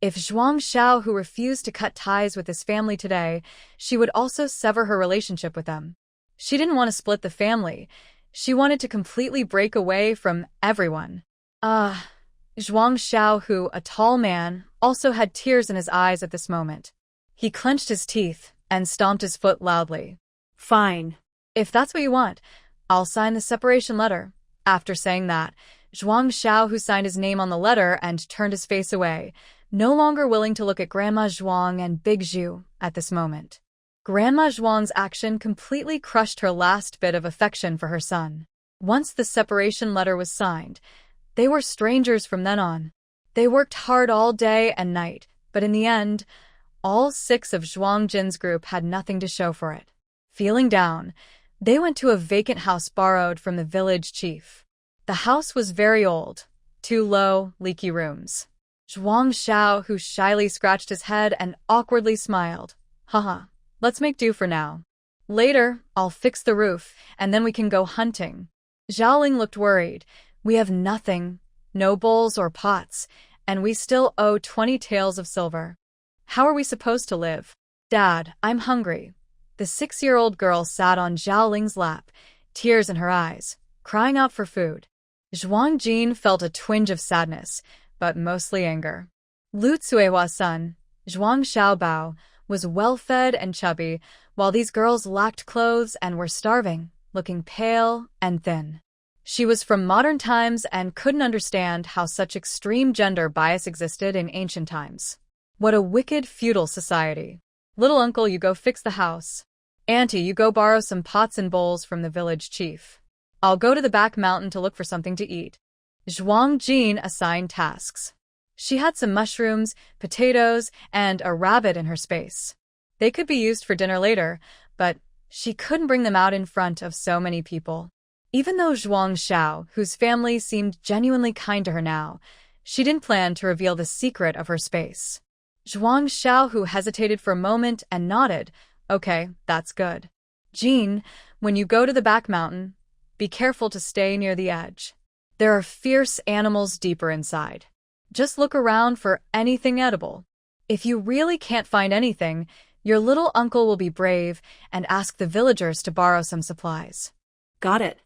If Zhuang Xiaohu refused to cut ties with his family today, she would also sever her relationship with them. She didn't want to split the family. She wanted to completely break away from everyone. Zhuang Xiaohu, a tall man, also had tears in his eyes at this moment. He clenched his teeth and stomped his foot loudly. Fine. If that's what you want, I'll sign the separation letter. After saying that, Zhuang Xiaohu signed his name on the letter and turned his face away, no longer willing to look at Grandma Zhuang and Big Zhu at this moment. Grandma Zhuang's action completely crushed her last bit of affection for her son. Once the separation letter was signed, they were strangers from then on. They worked hard all day and night, but in the end, all 6 of Zhuang Jin's group had nothing to show for it. Feeling down, they went to a vacant house borrowed from the village chief. The house was very old, 2 low, leaky rooms. Zhuang Xiaohu shyly scratched his head and awkwardly smiled. Haha, let's make do for now. Later, I'll fix the roof, and then we can go hunting. Zhaoling looked worried. We have nothing, no bowls or pots, and we still owe 20 taels of silver. How are we supposed to live? Dad, I'm hungry. The 6-year-old girl sat on Zhao Ling's lap, tears in her eyes, crying out for food. Zhuang Jin felt a twinge of sadness, but mostly anger. Lu Cuihua's son, Zhuang Xiaobao, was well-fed and chubby, while these girls lacked clothes and were starving, looking pale and thin. She was from modern times and couldn't understand how such extreme gender bias existed in ancient times. What a wicked feudal society. Little uncle, you go fix the house. Auntie, you go borrow some pots and bowls from the village chief. I'll go to the back mountain to look for something to eat. Zhuang Jin assigned tasks. She had some mushrooms, potatoes, and a rabbit in her space. They could be used for dinner later, but she couldn't bring them out in front of so many people. Even though Zhuang Xiao, whose family seemed genuinely kind to her now, she didn't plan to reveal the secret of her space. Zhuang Xiao, who hesitated for a moment and nodded, "Okay, that's good. Jean, when you go to the back mountain, be careful to stay near the edge. There are fierce animals deeper inside. Just look around for anything edible. If you really can't find anything, your little uncle will be brave and ask the villagers to borrow some supplies."
Got it.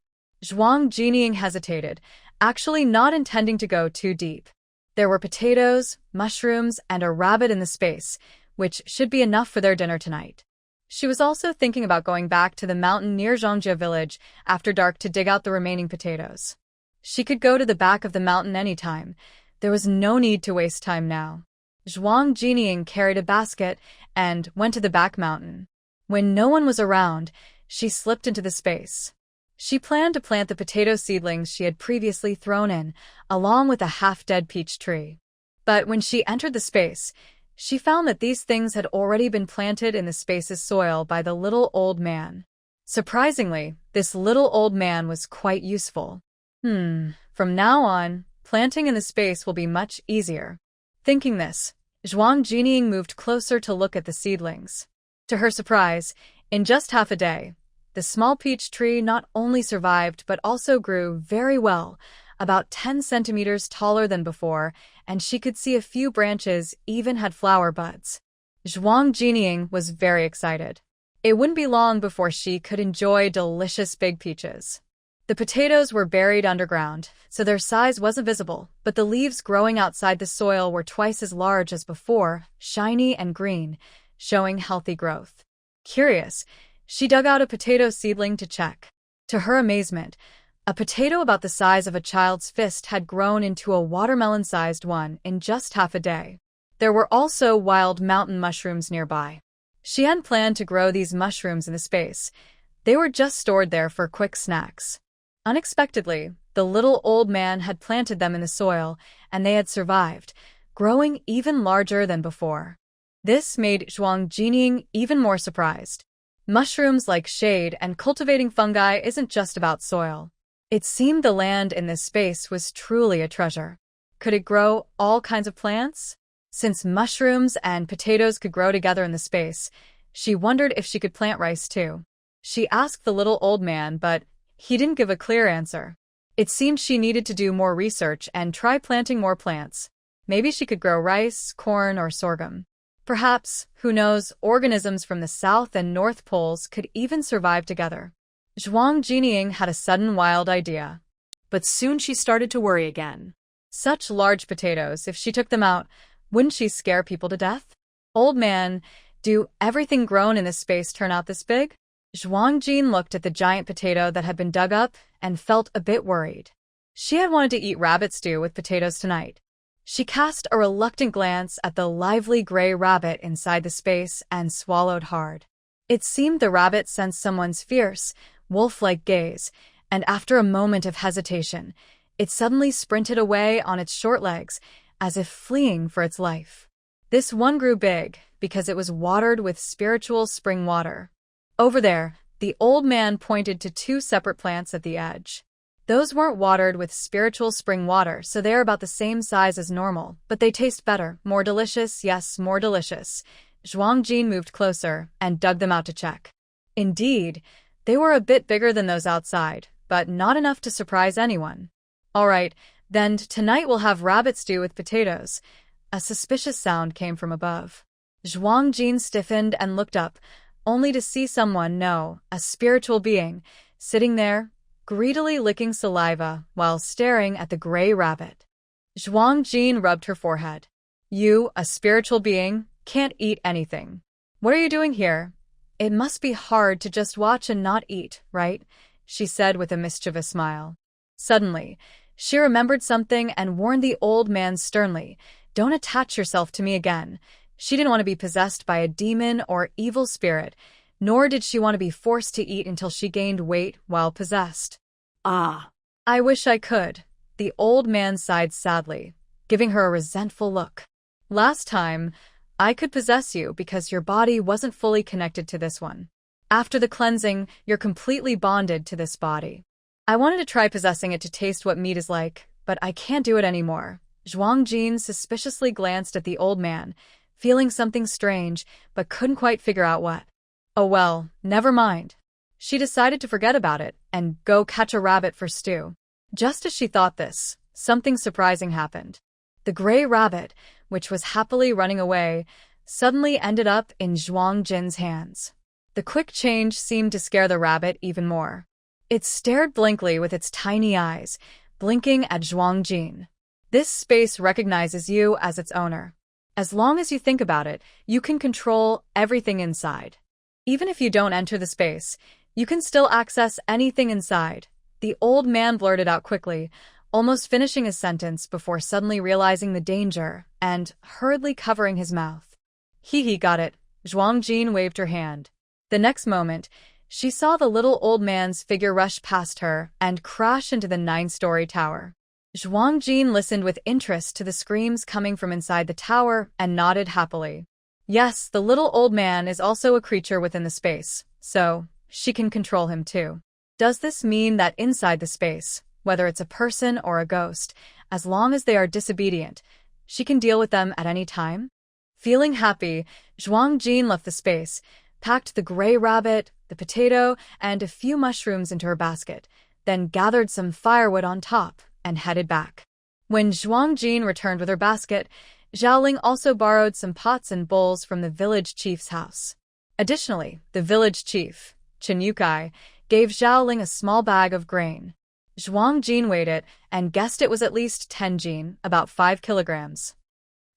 Zhuang Jinying hesitated, actually not intending to go too deep. There were potatoes, mushrooms, and a rabbit in the space, which should be enough for their dinner tonight. She was also thinking about going back to the mountain near Zhongjia village after dark to dig out the remaining potatoes. She could go to the back of the mountain anytime. There was no need to waste time now. Zhuang Jinying carried a basket and went to the back mountain. When no one was around, she slipped into the space. She planned to plant the potato seedlings she had previously thrown in, along with a half-dead peach tree. But when she entered the space, she found that these things had already been planted in the space's soil by the little old man. Surprisingly, this little old man was quite useful. From now on, planting in the space will be much easier. Thinking this, Zhuang Jinying moved closer to look at the seedlings. To her surprise, in just half a day, the small peach tree not only survived but also grew very well, about 10 centimeters taller than before, and she could see a few branches even had flower buds. Zhuang Jinying was very excited. It wouldn't be long before she could enjoy delicious big peaches. The potatoes were buried underground, so their size wasn't visible, but the leaves growing outside the soil were twice as large as before, shiny and green, showing healthy growth. Curious, she dug out a potato seedling to check. To her amazement, a potato about the size of a child's fist had grown into a watermelon-sized one in just half a day. There were also wild mountain mushrooms nearby. She hadn't planned to grow these mushrooms in the space. They were just stored there for quick snacks. Unexpectedly, the little old man had planted them in the soil, and they had survived, growing even larger than before. This made Zhuang Jinying even more surprised. Mushrooms like shade and cultivating fungi isn't just about soil. It seemed the land in this space was truly a treasure. Could it grow all kinds of plants? Since mushrooms and potatoes could grow together in the space, she wondered if she could plant rice too. She asked the little old man, but he didn't give a clear answer. It seemed she needed to do more research and try planting more plants. Maybe she could grow rice, corn, or sorghum. Perhaps, who knows, organisms from the South and North Poles could even survive together. Zhuang Jinying had a sudden wild idea.
But soon she started to worry again.
Such large potatoes, if she took them out, wouldn't she scare people to death? Old man, do everything grown in this space turn out this big? Zhuang Jin looked at the giant potato that had been dug up and felt a bit worried. She had wanted to eat rabbit stew with potatoes tonight. She cast a reluctant glance at the lively gray rabbit inside the space and swallowed hard. It seemed the rabbit sensed someone's fierce, wolf-like gaze, and after a moment of hesitation, it suddenly sprinted away on its short legs, as if fleeing for its life. This one grew big because it was watered with spiritual spring water. Over there, the old man pointed to 2 separate plants at the edge. Those weren't watered with spiritual spring water, so they're about the same size as normal, but they taste better, more delicious, yes, more delicious. Zhuang Jin moved closer and dug them out to check. Indeed, they were a bit bigger than those outside, but not enough to surprise anyone. All right, then tonight we'll have rabbit stew with potatoes. A suspicious sound came from above. Zhuang Jin stiffened and looked up, only to see someone, no, a spiritual being, sitting there, greedily licking saliva while staring at the gray rabbit. Zhuang Jin rubbed her forehead. You, a spiritual being, can't eat anything. What are you doing here? It must be hard to just watch and not eat, right? She said with a mischievous smile. Suddenly, she remembered something and warned the old man sternly, don't attach yourself to me again. She didn't want to be possessed by a demon or evil spirit, nor did she want to be forced to eat until she gained weight while possessed.
Ah,
I wish I could. The old man sighed sadly, giving her a resentful look. Last time, I could possess you because your body wasn't fully connected to this one. After the cleansing, you're completely bonded to this body. I wanted to try possessing it to taste what meat is like, but I can't do it anymore. Zhuang Jin suspiciously glanced at the old man, feeling something strange, but couldn't quite figure out what. Oh well, never mind. She decided to forget about it and go catch a rabbit for stew. Just as she thought this, something surprising happened. The gray rabbit, which was happily running away, suddenly ended up in Zhuang Jin's hands. The quick change seemed to scare the rabbit even more. It stared blankly with its tiny eyes, blinking at Zhuang Jin. This space recognizes you as its owner. As long as you think about it, you can control everything inside. Even if you don't enter the space, you can still access anything inside. The old man blurted out quickly, almost finishing his sentence before suddenly realizing the danger and hurriedly covering his mouth. He got it. Zhuang Jin waved her hand. The next moment, she saw the little old man's figure rush past her and crash into the 9-story tower. Zhuang Jin listened with interest to the screams coming from inside the tower and nodded happily. Yes, the little old man is also a creature within the space, so she can control him too. Does this mean that inside the space, whether it's a person or a ghost, as long as they are disobedient, she can deal with them at any time? Feeling happy, Zhuang Jin left the space, packed the gray rabbit, the potato, and a few mushrooms into her basket, then gathered some firewood on top and headed back. When Zhuang Jin returned with her basket, Zhaoling also borrowed some pots and bowls from the village chief's house. Additionally, the village chief, Chen Yukai, gave Zhaoling a small bag of grain. Zhuang Jin weighed it and guessed it was at least 10 jin, about 5 kilograms.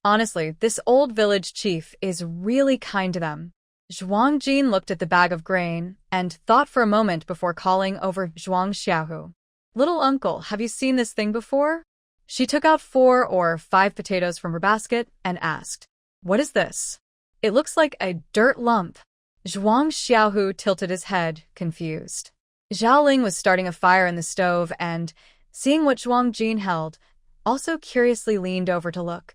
Honestly, this old village chief is really kind to them. Zhuang Jin looked at the bag of grain and thought for a moment before calling over Zhuang Xiaohu. Little uncle, have you seen this thing before? She took out 4 or 5 potatoes from her basket and asked, what is this? It looks like a dirt lump. Zhuang Xiaohu tilted his head, confused. Zhaoling was starting a fire in the stove and, seeing what Zhuang Jin held, also curiously leaned over to look.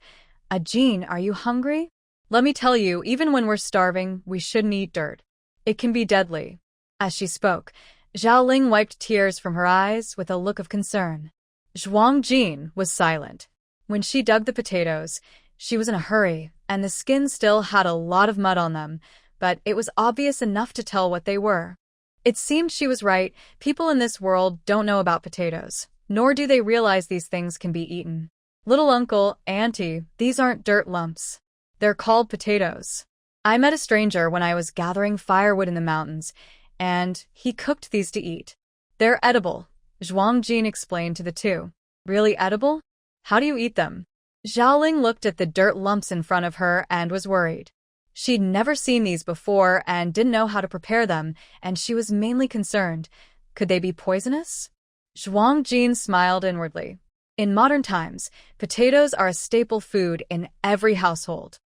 Jin, are you hungry? Let me tell you, even when we're starving, we shouldn't eat dirt. It can be deadly. As she spoke, Zhaoling wiped tears from her eyes with a look of concern. Zhuang Jin was silent. When she dug the potatoes, she was in a hurry, and the skin still had a lot of mud on them, but it was obvious enough to tell what they were. It seemed she was right. People in this world don't know about potatoes, nor do they realize these things can be eaten. Little uncle, auntie, these aren't dirt lumps. They're called potatoes. I met a stranger when I was gathering firewood in the mountains, and he cooked these to eat. They're edible, Zhuang Jin explained to the two. Really edible? How do you eat them? Zhaoling looked at the dirt lumps in front of her and was worried. She'd never seen these before and didn't know how to prepare them, and she was mainly concerned. Could they be poisonous? Zhuang Jin smiled inwardly. In modern times, potatoes are a staple food in every household.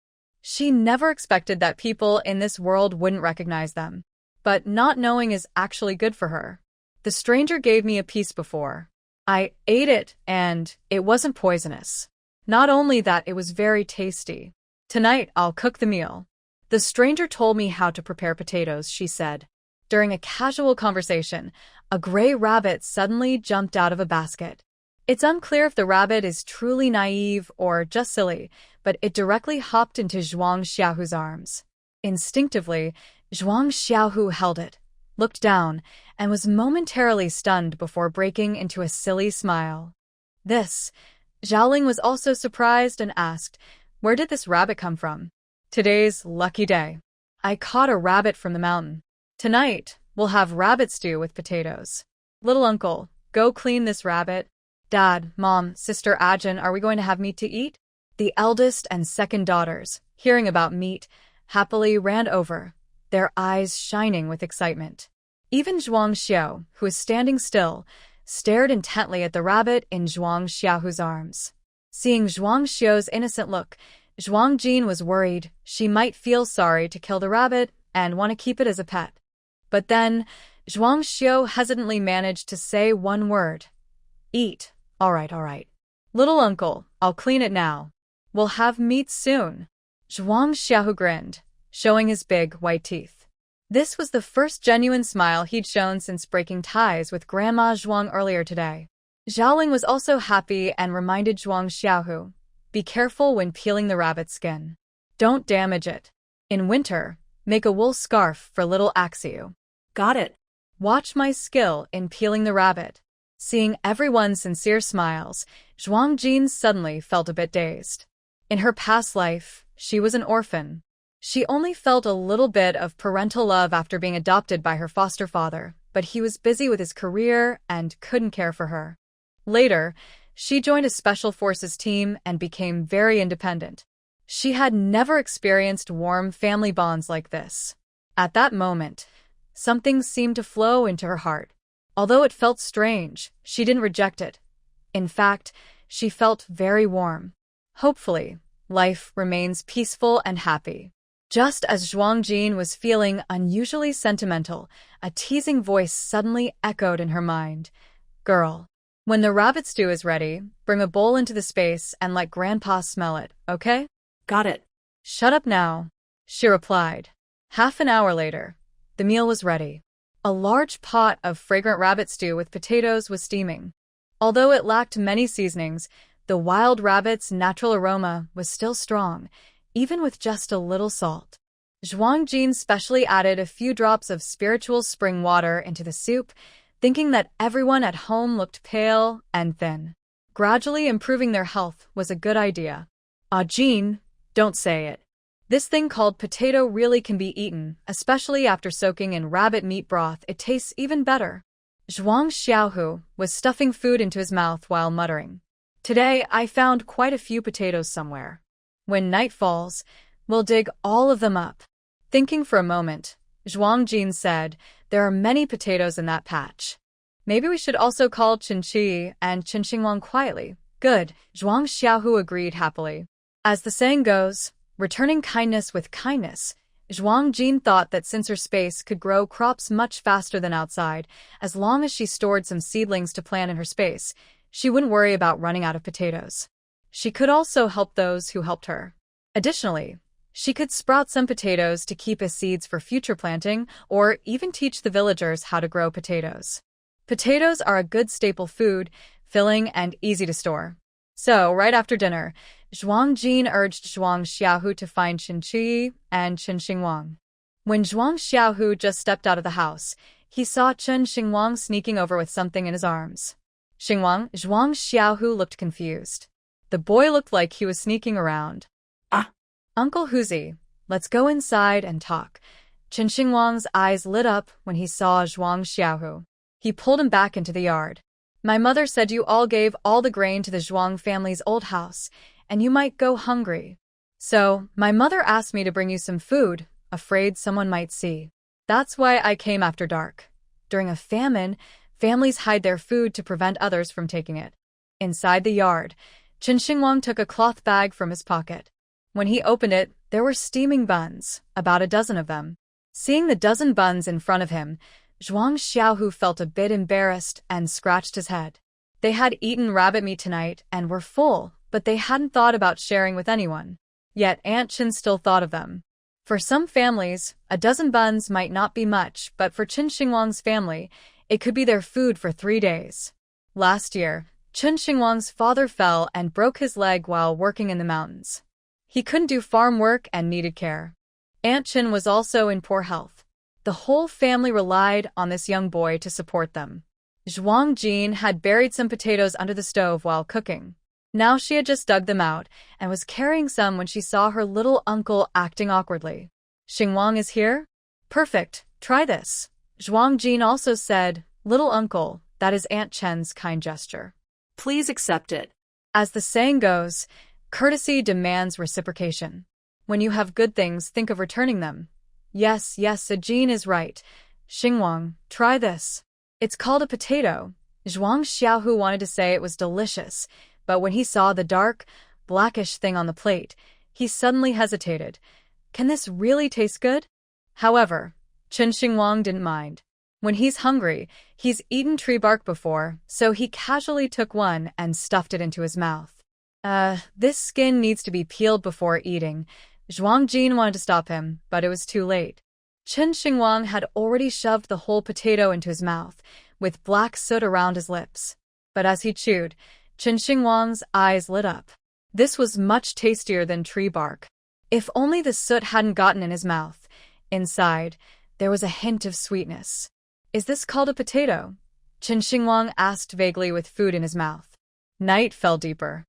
She never expected that people in this world wouldn't recognize them. But not knowing is actually good for her. The stranger gave me a piece before. I ate it, and it wasn't poisonous. Not only that, it was very tasty. Tonight, I'll cook the meal. The stranger told me how to prepare potatoes, she said. During a casual conversation, a gray rabbit suddenly jumped out of a basket. It's unclear if the rabbit is truly naive or just silly, but it directly hopped into Zhuang Xiaohu's arms. Instinctively, Zhuang Xiaohu held it, looked down, and was momentarily stunned before breaking into a silly smile. Zhaoling was also surprised and asked, where did this rabbit come from? Today's lucky day. I caught a rabbit from the mountain. Tonight, we'll have rabbit stew with potatoes. Little uncle, go clean this rabbit. Dad, Mom, Sister Ajin, are we going to have meat to eat? The eldest and second daughters, hearing about meat, happily ran over, their eyes shining with excitement. Even Zhuang Xiao, who was standing still, stared intently at the rabbit in Zhuang Xiaohu's arms. Seeing Zhuang Xiao's innocent look, Zhuang Jin was worried she might feel sorry to kill the rabbit and want to keep it as a pet. But then, Zhuang Xiao hesitantly managed to say one word. Eat. All right. Little uncle, I'll clean it now. We'll have meat soon. Zhuang Xiao grinned, showing his big, white teeth. This was the first genuine smile he'd shown since breaking ties with Grandma Zhuang earlier today. Xiaoling was also happy and reminded Zhuang Xiaohu, be careful when peeling the rabbit's skin. Don't damage it. In winter, make a wool scarf for little Axiu.
Got it.
Watch my skill in peeling the rabbit. Seeing everyone's sincere smiles, Zhuang Jin suddenly felt a bit dazed. In her past life, she was an orphan. She only felt a little bit of parental love after being adopted by her foster father, but he was busy with his career and couldn't care for her. Later, she joined a special forces team and became very independent. She had never experienced warm family bonds like this. At that moment, something seemed to flow into her heart. Although it felt strange, she didn't reject it. In fact, she felt very warm. Hopefully, life remains peaceful and happy. Just as Zhuang Jin was feeling unusually sentimental, a teasing voice suddenly echoed in her mind. Girl, when the rabbit stew is ready, bring a bowl into the space and let Grandpa smell it, okay?
Got it.
Shut up now, she replied. Half an hour later, the meal was ready. A large pot of fragrant rabbit stew with potatoes was steaming. Although it lacked many seasonings, the wild rabbit's natural aroma was still strong, even with just a little salt. Zhuang Jin specially added a few drops of spiritual spring water into the soup, thinking that everyone at home looked pale and thin. Gradually improving their health was a good idea. Jin, don't say it. This thing called potato really can be eaten, especially after soaking in rabbit meat broth. It tastes even better. Zhuang Xiaohu was stuffing food into his mouth while muttering. Today, I found quite a few potatoes somewhere. When night falls, we'll dig all of them up. Thinking for a moment, Zhuang Jin said, there are many potatoes in that patch. Maybe we should also call Qinqi and Qinxingwang quietly. Good, Zhuang Xiaohu agreed happily. As the saying goes, returning kindness with kindness, Zhuang Jin thought that since her space could grow crops much faster than outside, as long as she stored some seedlings to plant in her space, she wouldn't worry about running out of potatoes. She could also help those who helped her. Additionally, she could sprout some potatoes to keep as seeds for future planting, or even teach the villagers how to grow potatoes. Potatoes are a good staple food, filling and easy to store. So, right after dinner, Zhuang Jin urged Zhuang Xiaohu to find Qinqi and Qinxingwang. When Zhuang Xiaohu just stepped out of the house, he saw Qinxingwang sneaking over with something in his arms. Zhuang Xiaohu looked confused. The boy looked like he was sneaking around. Uncle Huzi, let's go inside and talk. Qinxingwang's eyes lit up when he saw Zhuang Xiaohu. He pulled him back into the yard. My mother said you all gave all the grain to the Zhuang family's old house, and you might go hungry. So, my mother asked me to bring you some food, afraid someone might see. That's why I came after dark. During a famine, families hide their food to prevent others from taking it. Inside the yard, Qinxingwang took a cloth bag from his pocket. When he opened it, there were steaming buns, about a dozen of them. Seeing the dozen buns in front of him, Zhuang Xiaohu felt a bit embarrassed and scratched his head. They had eaten rabbit meat tonight and were full, but they hadn't thought about sharing with anyone. Yet Aunt Qin still thought of them. For some families, a dozen buns might not be much, but for Qinxingwang's family, it could be their food for 3 days. Last year, Qinxingwang's father fell and broke his leg while working in the mountains. He couldn't do farm work and needed care. Aunt Qin was also in poor health. The whole family relied on this young boy to support them. Zhuang Jin had buried some potatoes under the stove while cooking. Now she had just dug them out and was carrying some when she saw her little uncle acting awkwardly. Xingwang is here? Perfect, try this. Zhuang Jin also said, Little uncle, that is Aunt Chen's kind gesture.
Please accept it.
As the saying goes, courtesy demands reciprocation. When you have good things, think of returning them. Yes, Jin is right. Xingwang, try this. It's called a potato. Zhuang Xiaohu wanted to say it was delicious, but when he saw the dark, blackish thing on the plate, he suddenly hesitated. Can this really taste good? However, Chen Xingwang didn't mind. When he's hungry, he's eaten tree bark before, so he casually took one and stuffed it into his mouth. This skin needs to be peeled before eating. Zhuang Jin wanted to stop him, but it was too late. Chen Xingwang had already shoved the whole potato into his mouth, with black soot around his lips. But as he chewed, Chen Xingwang's eyes lit up. This was much tastier than tree bark. If only the soot hadn't gotten in his mouth. Inside, there was a hint of sweetness. Is this called a potato? Chen Xingwang asked vaguely with food in his mouth. Night fell deeper.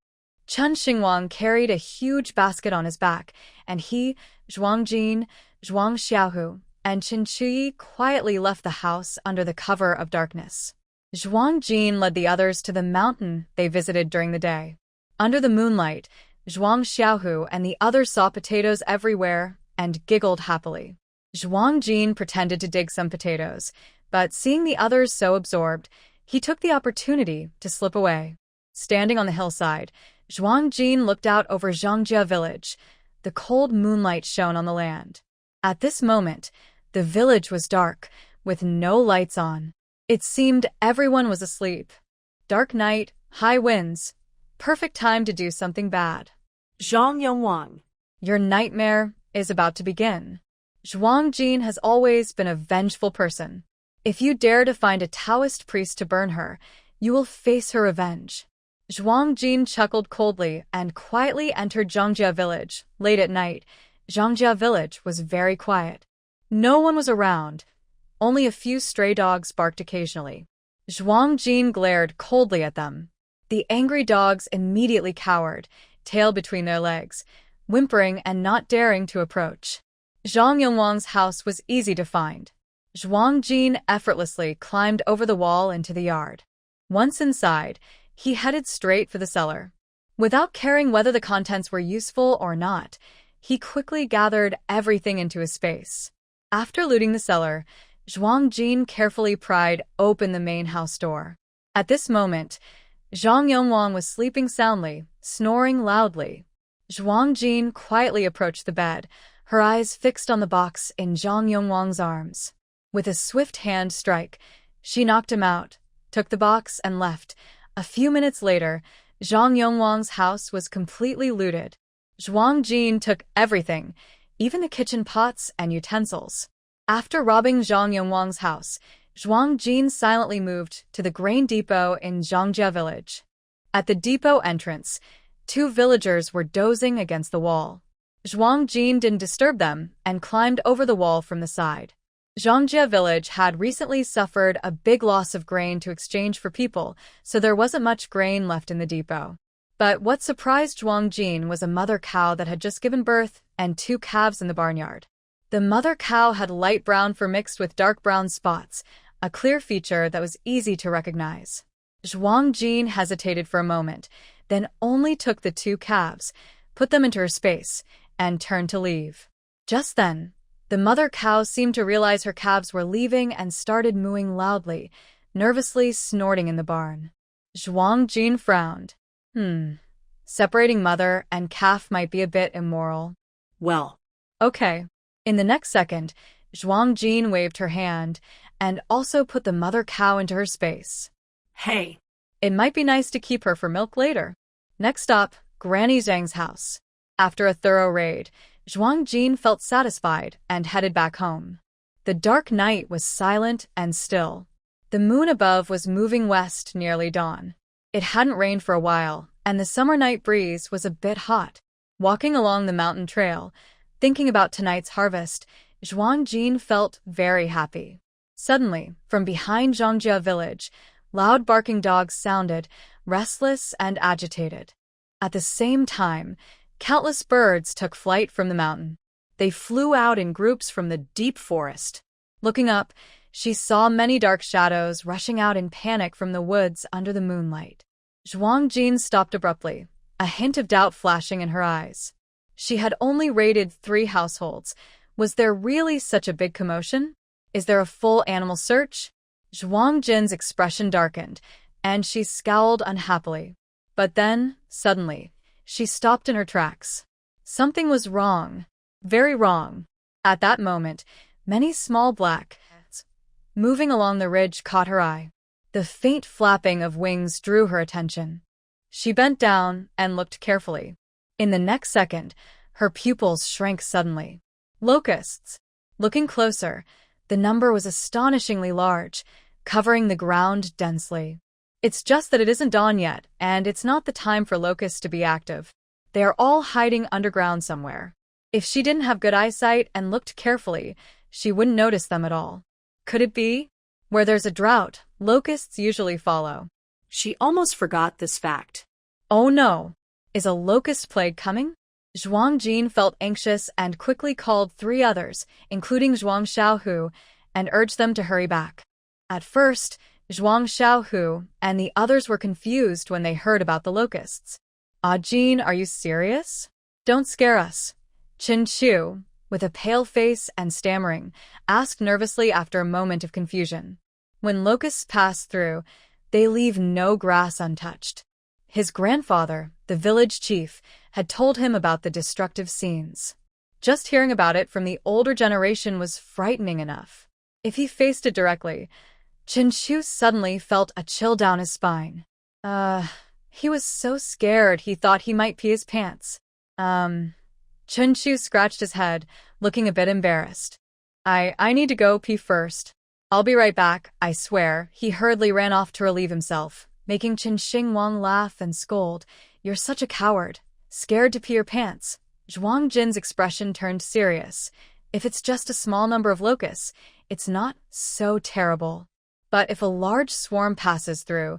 Chen Xingwang carried a huge basket on his back, and he, Zhuang Jin, Zhuang Xiaohu, and Chen Qi quietly left the house under the cover of darkness. Zhuang Jin led the others to the mountain they visited during the day. Under the moonlight, Zhuang Xiaohu and the others saw potatoes everywhere and giggled happily. Zhuang Jin pretended to dig some potatoes, but seeing the others so absorbed, he took the opportunity to slip away. Standing on the hillside, Zhuang Jin looked out over Zhangjia village. The cold moonlight shone on the land. At this moment, the village was dark, with no lights on. It seemed everyone was asleep. Dark night, high winds. Perfect time to do something bad.
Zhang Yongwang.
Your nightmare is about to begin. Zhuang Jin has always been a vengeful person. If you dare to find a Taoist priest to burn her, you will face her revenge. Zhuang Jin chuckled coldly and quietly entered Zhangjia village. Late at night, Zhangjia village was very quiet. No one was around. Only a few stray dogs barked occasionally. Zhuang Jin glared coldly at them. The angry dogs immediately cowered, tail between their legs, whimpering and not daring to approach. Zhang Yongwang's house was easy to find. Zhuang Jin effortlessly climbed over the wall into the yard. Once inside, he headed straight for the cellar. Without caring whether the contents were useful or not, he quickly gathered everything into his space. After looting the cellar, Zhuang Jin carefully pried open the main house door. At this moment, Zhang Yongwang was sleeping soundly, snoring loudly. Zhuang Jin quietly approached the bed, her eyes fixed on the box in Zhang Yongwang's arms. With a swift hand strike, she knocked him out, took the box, and left. A few minutes later, Zhang Yongwang's house was completely looted. Zhuang Jin took everything, even the kitchen pots and utensils. After robbing Zhang Yongwang's house, Zhuang Jin silently moved to the grain depot in Zhangjia village. At the depot entrance, two villagers were dozing against the wall. Zhuang Jin didn't disturb them and climbed over the wall from the side. Zhangjia village had recently suffered a big loss of grain to exchange for people, so there wasn't much grain left in the depot. But what surprised Zhuang Jin was a mother cow that had just given birth and two calves in the barnyard. The mother cow had light brown fur mixed with dark brown spots, a clear feature that was easy to recognize. Zhuang Jin hesitated for a moment, then only took the two calves, put them into her space, and turned to leave. Just then, the mother cow seemed to realize her calves were leaving and started mooing loudly, nervously snorting in the barn. Zhuang Jin frowned. Separating mother and calf might be a bit immoral.
Well.
Okay. In the next second, Zhuang Jin waved her hand and also put the mother cow into her space.
Hey.
It might be nice to keep her for milk later. Next up, Granny Zhang's house. After a thorough raid, Zhuang Jin felt satisfied and headed back home. The dark night was silent and still. The moon above was moving west nearly dawn. It hadn't rained for a while, and the summer night breeze was a bit hot. Walking along the mountain trail, thinking about tonight's harvest, Zhuang Jin felt very happy. Suddenly, from behind Zhangjia village, loud barking dogs sounded, restless and agitated. At the same time, countless birds took flight from the mountain. They flew out in groups from the deep forest. Looking up, she saw many dark shadows rushing out in panic from the woods under the moonlight. Zhuang Jin stopped abruptly, a hint of doubt flashing in her eyes. She had only raided 3 households. Was there really such a big commotion? Is there a full animal search? Zhuang Jin's expression darkened, and she scowled unhappily. But then, suddenly, she stopped in her tracks. Something was wrong. Very wrong. At that moment, many small black heads moving along the ridge caught her eye. The faint flapping of wings drew her attention. She bent down and looked carefully. In the next second, her pupils shrank suddenly. Locusts. Looking closer, the number was astonishingly large, covering the ground densely. It's just that it isn't dawn yet, and it's not the time for locusts to be active. They are all hiding underground somewhere. If she didn't have good eyesight and looked carefully, she wouldn't notice them at all. Could it be? Where there's a drought, locusts usually follow.
She almost forgot this fact.
Oh no! Is a locust plague coming? Zhuang Jin felt anxious and quickly called 3 others, including Zhuang Xiaohu, and urged them to hurry back. At first, Zhuang Xiaohu and the others were confused when they heard about the locusts. Ah, Jin, are you serious? Don't scare us. Qin Chu, with a pale face and stammering, asked nervously after a moment of confusion. When locusts pass through, they leave no grass untouched. His grandfather, the village chief, had told him about the destructive scenes. Just hearing about it from the older generation was frightening enough. If he faced it directly, Qin Chu suddenly felt a chill down his spine. He was so scared he thought he might pee his pants. Qin Chu scratched his head, looking a bit embarrassed. I need to go pee first. I'll be right back, I swear. He hurriedly ran off to relieve himself, making Qin Xingwang laugh and scold. You're such a coward. Scared to pee your pants. Zhuang Jin's expression turned serious. If it's just a small number of locusts, it's not so terrible. But if a large swarm passes through,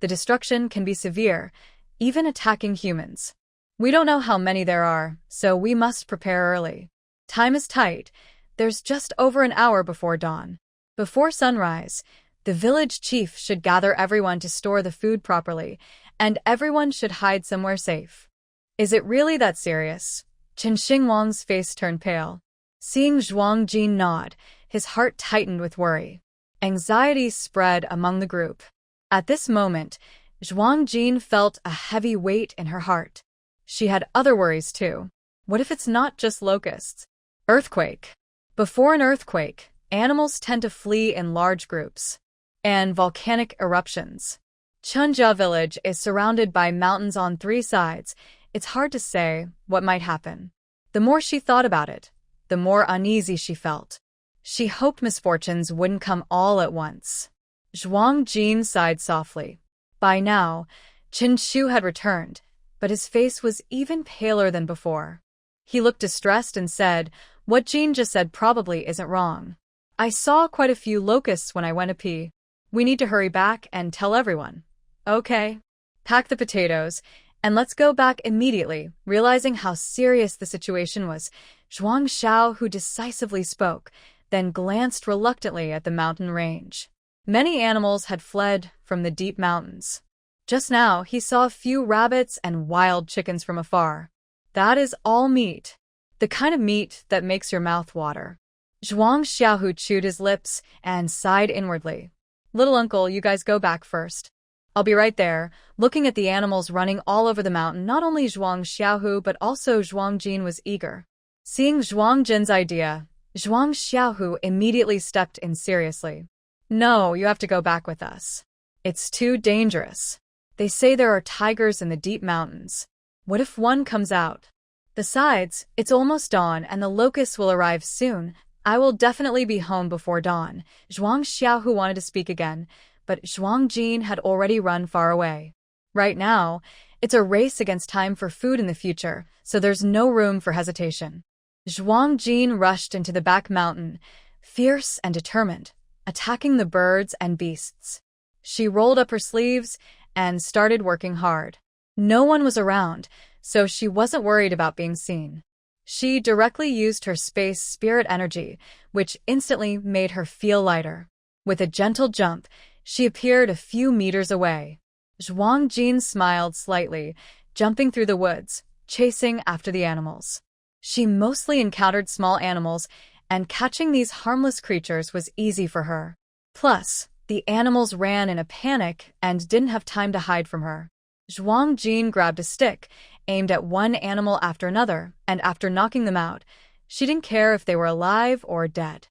the destruction can be severe, even attacking humans. We don't know how many there are, so we must prepare early. Time is tight. There's just over an hour before dawn. Before sunrise, the village chief should gather everyone to store the food properly, and everyone should hide somewhere safe. Is it really that serious? Qin Xingwang's face turned pale. Seeing Zhuang Jin nod, his heart tightened with worry. Anxiety spread among the group. At this moment, Zhuang Jin felt a heavy weight in her heart. She had other worries too. What if it's not just locusts? Earthquake. Before an earthquake, animals tend to flee in large groups. And volcanic eruptions. Chunjia village is surrounded by mountains on 3 sides. It's hard to say what might happen. The more she thought about it, the more uneasy she felt. She hoped misfortunes wouldn't come all at once. Zhuang Jin sighed softly. By now, Qin Chu had returned, but his face was even paler than before. He looked distressed and said, "What Jin just said probably isn't wrong. I saw quite a few locusts when I went to pee. We need to hurry back and tell everyone." Okay. Pack the potatoes, and let's go back immediately. Realizing how serious the situation was, Zhuang Xiaohu decisively spoke, then glanced reluctantly at the mountain range. Many animals had fled from the deep mountains. Just now, he saw a few rabbits and wild chickens from afar. That is all meat. The kind of meat that makes your mouth water. Zhuang Xiaohu chewed his lips and sighed inwardly. Little uncle, you guys go back first. I'll be right there. Looking at the animals running all over the mountain, not only Zhuang Xiaohu but also Zhuang Jin was eager. Seeing Zhuang Jin's idea, Zhuang Xiaohu immediately stepped in seriously. No, you have to go back with us. It's too dangerous. They say there are tigers in the deep mountains. What if one comes out? Besides, it's almost dawn and the locusts will arrive soon. I will definitely be home before dawn. Zhuang Xiaohu wanted to speak again, but Zhuang Jin had already run far away. Right now, it's a race against time for food in the future, so there's no room for hesitation. Zhuang Jin rushed into the back mountain, fierce and determined, attacking the birds and beasts. She rolled up her sleeves and started working hard. No one was around, so she wasn't worried about being seen. She directly used her space spirit energy, which instantly made her feel lighter. With a gentle jump, she appeared a few meters away. Zhuang Jin smiled slightly, jumping through the woods, chasing after the animals. She mostly encountered small animals, and catching these harmless creatures was easy for her. Plus, the animals ran in a panic and didn't have time to hide from her. Zhuang Jin grabbed a stick, aimed at one animal after another, and after knocking them out, she didn't care if they were alive or dead.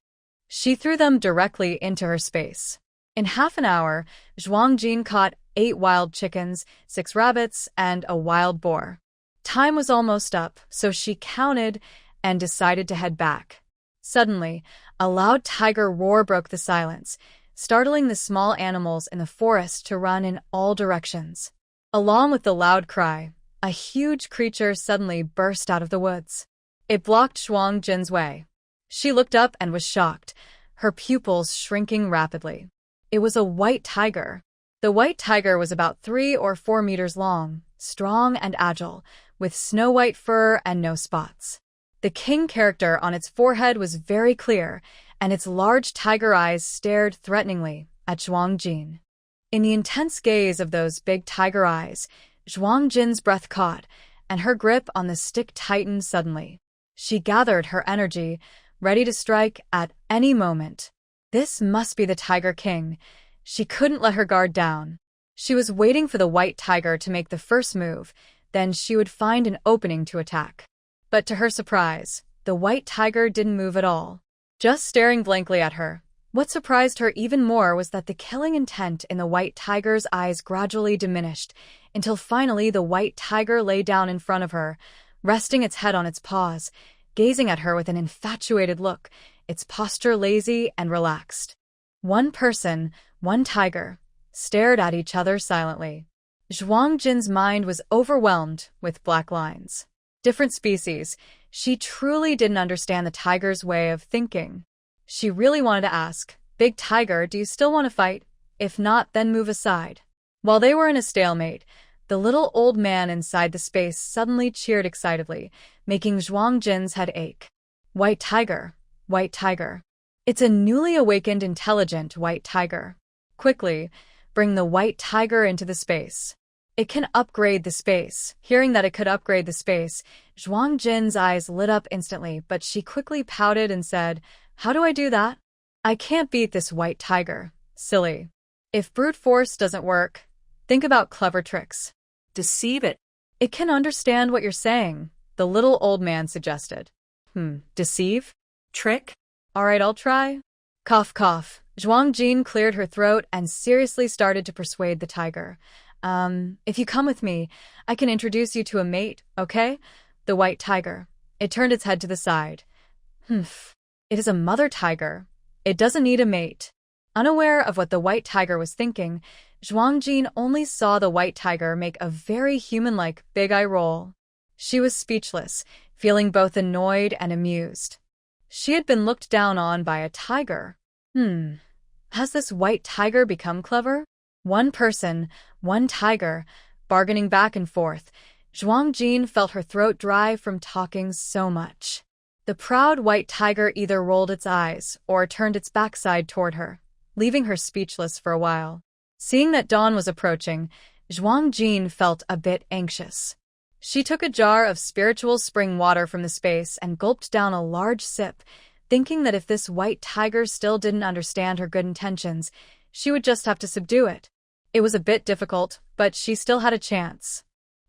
She threw them directly into her space. In half an hour, Zhuang Jin caught 8 wild chickens, 6 rabbits, and a wild boar. Time was almost up, so she counted and decided to head back. Suddenly, a loud tiger roar broke the silence, startling the small animals in the forest to run in all directions. Along with the loud cry, a huge creature suddenly burst out of the woods. It blocked Zhuang Jin's way. She looked up and was shocked, her pupils shrinking rapidly. It was a white tiger. The white tiger was about 3 or 4 meters long, strong and agile, with snow-white fur and no spots. The king character on its forehead was very clear, and its large tiger eyes stared threateningly at Zhuang Jin. In the intense gaze of those big tiger eyes, Zhuang Jin's breath caught, and her grip on the stick tightened suddenly. She gathered her energy, ready to strike at any moment. This must be the Tiger King. She couldn't let her guard down. She was waiting for the white tiger to make the first move, then she would find an opening to attack. But to her surprise, the white tiger didn't move at all, just staring blankly at her. What surprised her even more was that the killing intent in the white tiger's eyes gradually diminished, until finally the white tiger lay down in front of her, resting its head on its paws, gazing at her with an infatuated look, its posture lazy and relaxed. One person, one tiger, stared at each other silently. Zhuang Jin's mind was overwhelmed with black lines. Different species, she truly didn't understand the tiger's way of thinking. She really wanted to ask, "Big tiger, do you still want to fight? If not, then move aside." While they were in a stalemate, the little old man inside the space suddenly cheered excitedly, making Zhuang Jin's head ache. White tiger, white tiger. It's a newly awakened intelligent white tiger. Quickly, bring the white tiger into the space. It can upgrade the space. Hearing that it could upgrade the space, Zhuang Jin's eyes lit up instantly, but she quickly pouted and said, "How do I do that? I can't beat this white tiger. Silly. If brute force doesn't work, think about clever tricks.
Deceive it.
It can understand what you're saying," the little old man suggested. Deceive?
Trick?
All right, I'll try. Cough, cough. Zhuang Jin cleared her throat and seriously started to persuade the tiger. If you come with me, I can introduce you to a mate, okay? The white tiger. It turned its head to the side. It is a mother tiger. It doesn't need a mate. Unaware of what the white tiger was thinking, Zhuang Jin only saw the white tiger make a very human-like big eye roll. She was speechless, feeling both annoyed and amused. She had been looked down on by a tiger. Has this white tiger become clever? One person, one tiger, bargaining back and forth. Zhuang Jin felt her throat dry from talking so much. The proud white tiger either rolled its eyes or turned its backside toward her, leaving her speechless for a while. Seeing that dawn was approaching, Zhuang Jin felt a bit anxious. She took a jar of spiritual spring water from the space and gulped down a large sip, thinking that if this white tiger still didn't understand her good intentions, she would just have to subdue it. It was a bit difficult, but she still had a chance.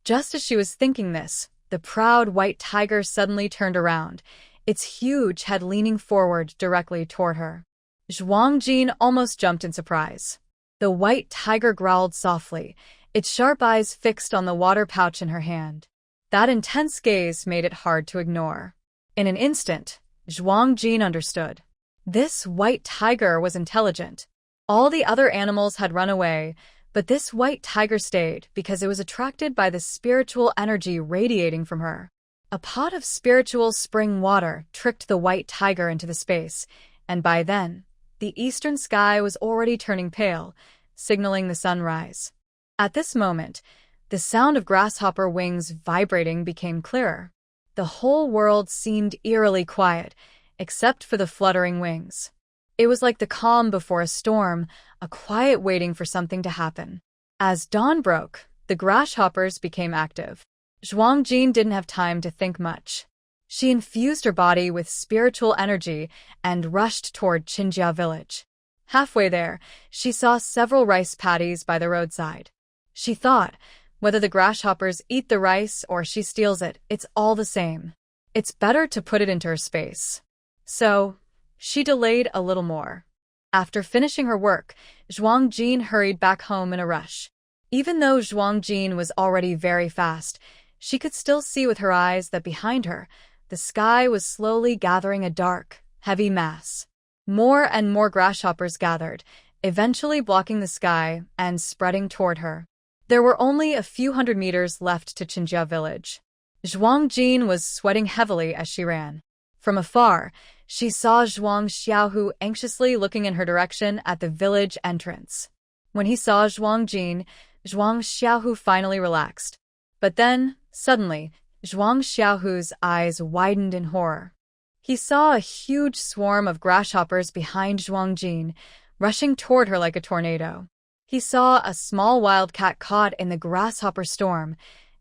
Just as she was thinking this, the proud white tiger suddenly turned around, its huge head leaning forward directly toward her. Zhuang Jin almost jumped in surprise. The white tiger growled softly, its sharp eyes fixed on the water pouch in her hand. That intense gaze made it hard to ignore. In an instant, Zhuang Jin understood. This white tiger was intelligent. All the other animals had run away, but this white tiger stayed because it was attracted by the spiritual energy radiating from her. A pot of spiritual spring water tricked the white tiger into the space, and by then, the eastern sky was already turning pale, signaling the sunrise. At this moment, the sound of grasshopper wings vibrating became clearer. The whole world seemed eerily quiet, except for the fluttering wings. It was like the calm before a storm, a quiet waiting for something to happen. As dawn broke, the grasshoppers became active. Zhuang Jin didn't have time to think much. She infused her body with spiritual energy and rushed toward Qinjia village. Halfway there, she saw several rice paddies by the roadside. She thought, whether the grasshoppers eat the rice or she steals it, it's all the same. It's better to put it into her space. So, she delayed a little more. After finishing her work, Zhuang Jin hurried back home in a rush. Even though Zhuang Jin was already very fast, she could still see with her eyes that behind her, the sky was slowly gathering a dark, heavy mass. More and more grasshoppers gathered, eventually blocking the sky and spreading toward her. There were only a few hundred meters left to Qinjia village. Zhuang Jin was sweating heavily as she ran. From afar, she saw Zhuang Xiaohu anxiously looking in her direction at the village entrance. When he saw Zhuang Jin, Zhuang Xiaohu finally relaxed. But then, suddenly, Zhuang Xiaohu's eyes widened in horror. He saw a huge swarm of grasshoppers behind Zhuang Jin, rushing toward her like a tornado. He saw a small wildcat caught in the grasshopper storm,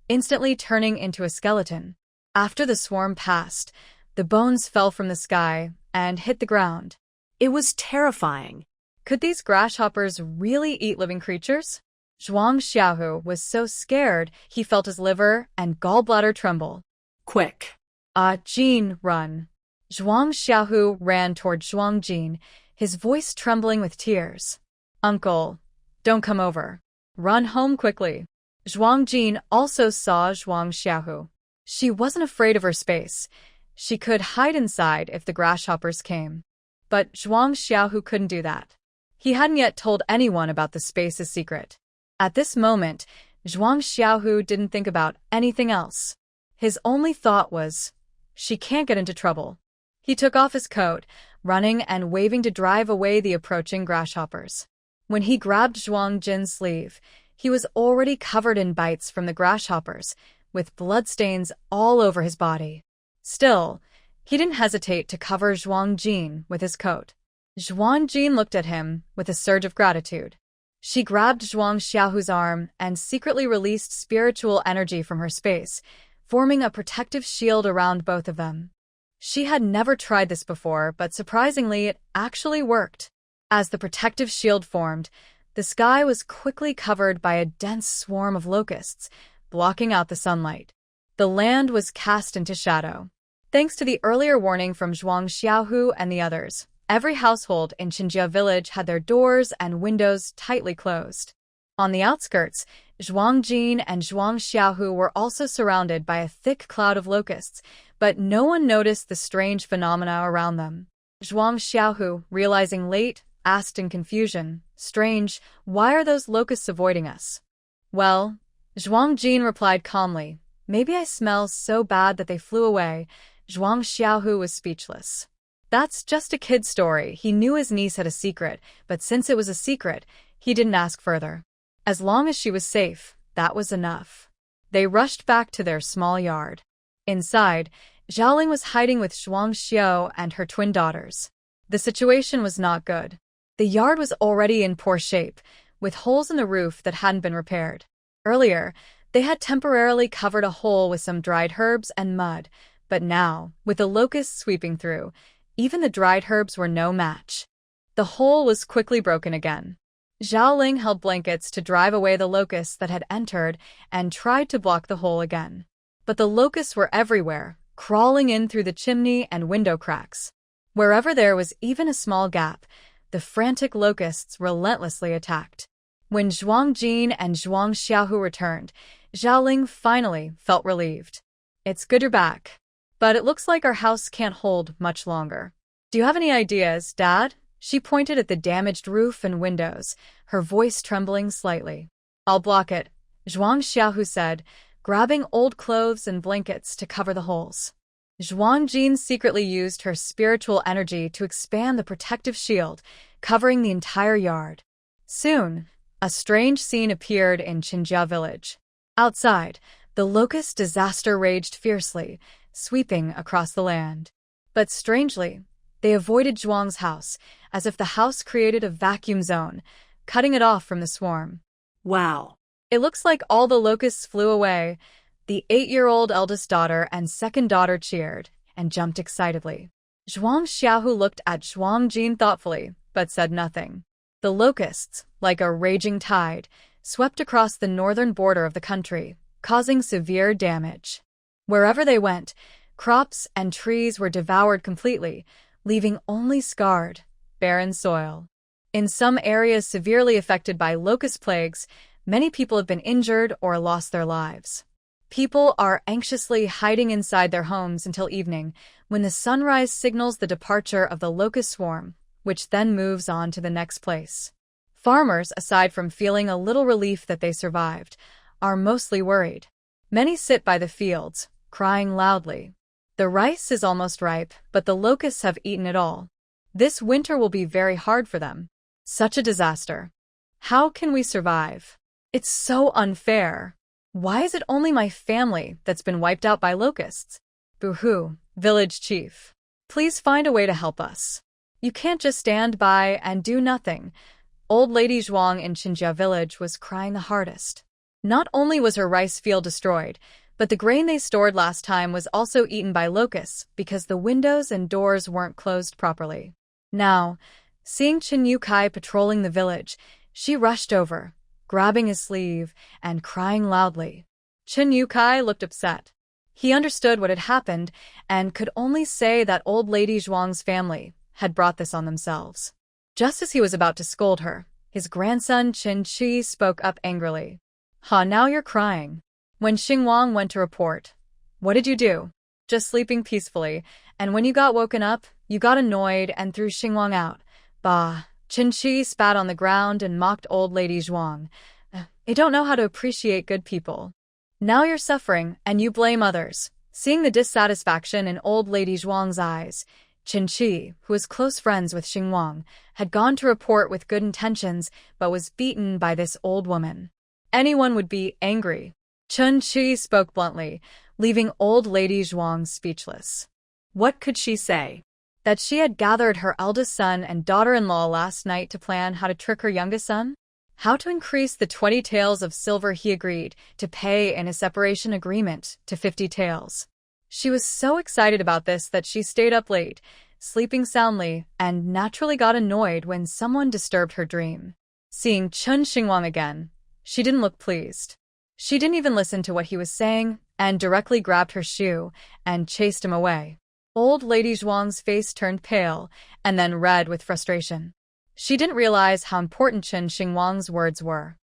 instantly turning into a skeleton. After the swarm passed, the bones fell from the sky and hit the ground.
It was terrifying.
Could these grasshoppers really eat living creatures? Zhuang Xiaohu was so scared he felt his liver and gallbladder tremble.
Quick.
Jin, run. Zhuang Xiaohu ran toward Zhuang Jin, his voice trembling with tears. Uncle, don't come over. Run home quickly. Zhuang Jin also saw Zhuang Xiaohu. She wasn't afraid of her space. She could hide inside if the grasshoppers came. But Zhuang Xiaohu couldn't do that. He hadn't yet told anyone about the space's secret. At this moment, Zhuang Xiaohu didn't think about anything else. His only thought was, she can't get into trouble. He took off his coat, running and waving to drive away the approaching grasshoppers. When he grabbed Zhuang Jin's sleeve, he was already covered in bites from the grasshoppers, with bloodstains all over his body. Still, he didn't hesitate to cover Zhuang Jin with his coat. Zhuang Jin looked at him with a surge of gratitude. She grabbed Zhuang Xiaohu's arm and secretly released spiritual energy from her space, forming a protective shield around both of them. She had never tried this before, but surprisingly, it actually worked. As the protective shield formed, the sky was quickly covered by a dense swarm of locusts, blocking out the sunlight. The land was cast into shadow. Thanks to the earlier warning from Zhuang Xiaohu and the others, every household in Qinjia village had their doors and windows tightly closed. On the outskirts, Zhuang Jin and Zhuang Xiaohu were also surrounded by a thick cloud of locusts, but no one noticed the strange phenomena around them. Zhuang Xiaohu, realizing late, asked in confusion, "Strange, why are those locusts avoiding us?" "Well," Zhuang Jin replied calmly, "maybe I smell so bad that they flew away." Zhuang Xiaohu was speechless. That's just a kid's story. He knew his niece had a secret, but since it was a secret, he didn't ask further. As long as she was safe, that was enough. They rushed back to their small yard. Inside, Zhaoling was hiding with Zhuang Xiao and her twin daughters. The situation was not good. The yard was already in poor shape, with holes in the roof that hadn't been repaired. Earlier, they had temporarily covered a hole with some dried herbs and mud, but now, with the locusts sweeping through, even the dried herbs were no match. The hole was quickly broken again. Zhaoling held blankets to drive away the locusts that had entered and tried to block the hole again. But the locusts were everywhere, crawling in through the chimney and window cracks. Wherever there was even a small gap, the frantic locusts relentlessly attacked. When Zhuang Jin and Zhuang Xiaohu returned, Zhaoling finally felt relieved. "It's good you're back. But it looks like our house can't hold much longer. Do you have any ideas, Dad?" She pointed at the damaged roof and windows, her voice trembling slightly. "I'll block it," Zhuang Xiaohu said, grabbing old clothes and blankets to cover the holes. Zhuang Jin secretly used her spiritual energy to expand the protective shield, covering the entire yard. Soon, a strange scene appeared in Qinjia village. Outside, the locust disaster raged fiercely, sweeping across the land. But strangely, they avoided Zhuang's house, as if the house created a vacuum zone, cutting it off from the swarm.
Wow.
It looks like all the locusts flew away. The 8-year-old eldest daughter and second daughter cheered and jumped excitedly. Zhuang Xiaohu looked at Zhuang Jin thoughtfully, but said nothing. The locusts, like a raging tide, swept across the northern border of the country, causing severe damage. Wherever they went, crops and trees were devoured completely, leaving only scarred, barren soil. In some areas severely affected by locust plagues, many people have been injured or lost their lives. People are anxiously hiding inside their homes until evening, when the sunrise signals the departure of the locust swarm, which then moves on to the next place. Farmers, aside from feeling a little relief that they survived, are mostly worried. Many sit by the fields, crying loudly. The rice is almost ripe, but the locusts have eaten it all. This winter will be very hard for them. Such a disaster. How can we survive? It's so unfair. Why is it only my family that's been wiped out by locusts? Boo-hoo, village chief. Please find a way to help us. You can't just stand by and do nothing. Old Lady Zhuang in Qinjia village was crying the hardest. Not only was her rice field destroyed, but the grain they stored last time was also eaten by locusts because the windows and doors weren't closed properly. Now, seeing Qin Yukai patrolling the village, she rushed over, grabbing his sleeve and crying loudly. Qin Yukai looked upset. He understood what had happened and could only say that old Lady Zhuang's family had brought this on themselves. Just as he was about to scold her, his grandson Qin Qi spoke up angrily. Now you're crying. When Xingwang went to report, what did you do? Just sleeping peacefully, and when you got woken up, you got annoyed and threw Xingwang out. Bah! Qin Qi spat on the ground and mocked old Lady Zhuang. They don't know how to appreciate good people. Now you're suffering, and you blame others. Seeing the dissatisfaction in old Lady Zhuang's eyes, Qin Qi, who was close friends with Xingwang, had gone to report with good intentions but was beaten by this old woman. Anyone would be angry. Qin Qi spoke bluntly, leaving old Lady Zhuang speechless. What could she say? That she had gathered her eldest son and daughter-in-law last night to plan how to trick her youngest son? How to increase the 20 taels of silver he agreed to pay in a separation agreement to 50 taels. She was so excited about this that she stayed up late, sleeping soundly, and naturally got annoyed when someone disturbed her dream. Seeing Chun Xingwang again, she didn't look pleased. She didn't even listen to what he was saying and directly grabbed her shoe and chased him away. Old Lady Zhuang's face turned pale and then red with frustration. She didn't realize how important Qin Xingwang's words were.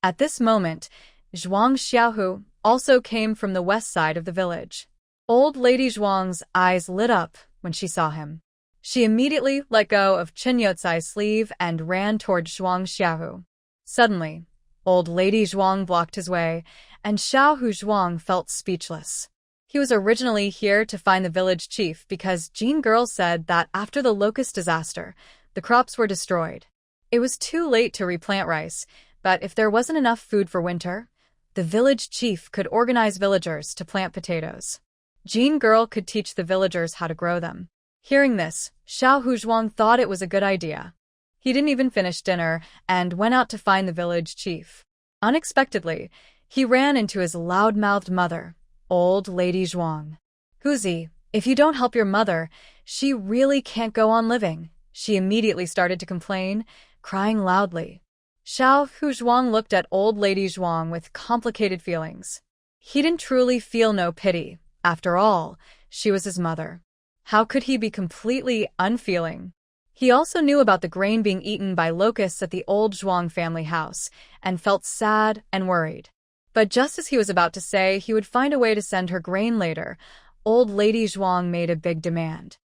At this moment, Zhuang Xiaohu also came from the west side of the village. Old Lady Zhuang's eyes lit up when she saw him. She immediately let go of Qin Youcai's sleeve and ran toward Zhuang Xiaohu. Suddenly, Old Lady Zhuang blocked his way, and Xiaohu Zhuang felt speechless. He was originally here to find the village chief because Jean Girl said that after the locust disaster, the crops were destroyed. It was too late to replant rice, but if there wasn't enough food for winter, the village chief could organize villagers to plant potatoes. Jean Girl could teach the villagers how to grow them. Hearing this, Xiaohu Zhuang thought it was a good idea. He didn't even finish dinner and went out to find the village chief. Unexpectedly, he ran into his loud-mouthed mother, Old Lady Zhuang. Huzi, if you don't help your mother, she really can't go on living. She immediately started to complain, crying loudly. Xiaohu Zhuang looked at Old Lady Zhuang with complicated feelings. He didn't truly feel no pity. After all, she was his mother. How could he be completely unfeeling? He also knew about the grain being eaten by locusts at the old Zhuang family house, and felt sad and worried. But just as he was about to say he would find a way to send her grain later, Old Lady Zhuang made a big demand.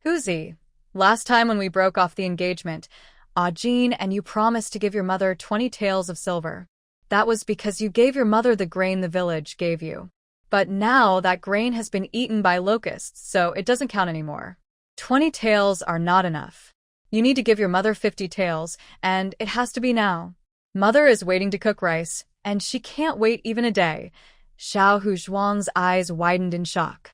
Huzi, last time when we broke off the engagement, Jean and you promised to give your mother 20 taels of silver. That was because you gave your mother the grain the village gave you. But now that grain has been eaten by locusts, so it doesn't count anymore. 20 taels are not enough. You need to give your mother 50 taels, and it has to be now. Mother is waiting to cook rice, and she can't wait even a day. Xiaohu Zhuang's eyes widened in shock.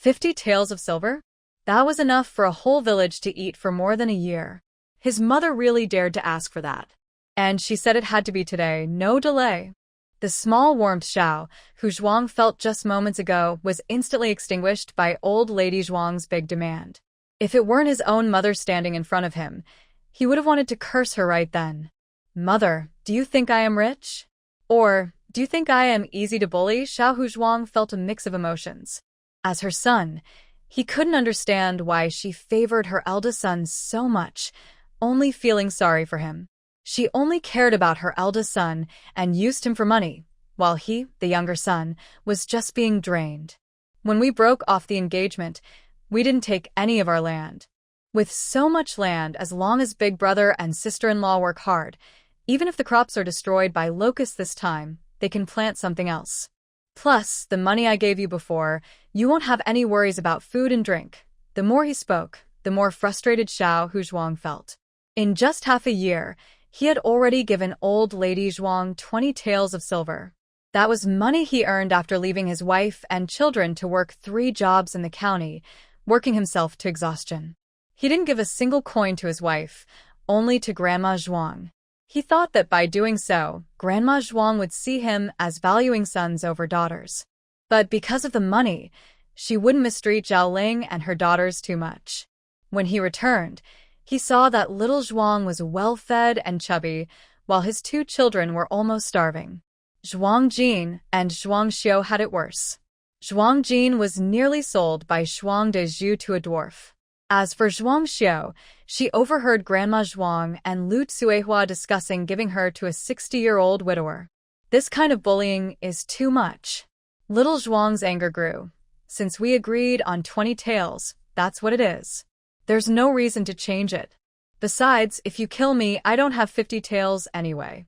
50 taels of silver? That was enough for a whole village to eat for more than a year.
His mother really dared to ask for that.
And she said it had to be today, no delay. The small warmth Xiao, who Zhuang felt just moments ago, was instantly extinguished by old lady Zhuang's big demand. If it weren't his own mother standing in front of him, he would have wanted to curse her right then. Mother, do you think I am rich? Or, do you think I am easy to bully? Xiao Zhuang felt a mix of emotions. As her son, he couldn't understand why she favored her eldest son so much, only feeling sorry for him. She only cared about her eldest son and used him for money, while he, the younger son, was just being drained. When we broke off the engagement, we didn't take any of our land. With so much land, as long as big brother and sister-in-law work hard, even if the crops are destroyed by locusts this time, they can plant something else. Plus, the money I gave you before, you won't have any worries about food and drink. The more he spoke, the more frustrated Xiao Zhuang felt. In just half a year, he had already given old lady Zhuang 20 taels of silver. That was money he earned after leaving his wife and children to work 3 jobs in the county, working himself to exhaustion. He didn't give a single coin to his wife, only to Grandma Zhuang. He thought that by doing so, Grandma Zhuang would see him as valuing sons over daughters. But because of the money, she wouldn't mistreat Zhao Ling and her daughters too much. When he returned, he saw that little Zhuang was well-fed and chubby, while his 2 children were almost starving. Zhuang Jin and Zhuang Xiu had it worse. Zhuang Jin was nearly sold by Zhuang Dezhu to a dwarf. As for Zhuang Xiu, she overheard Grandma Zhuang and Lu Tsuehua discussing giving her to a 60-year-old widower. This kind of bullying is too much. Little Zhuang's anger grew. Since we agreed on 20 taels, that's what it is. There's no reason to change it. Besides, if you kill me, I don't have 50 taels anyway.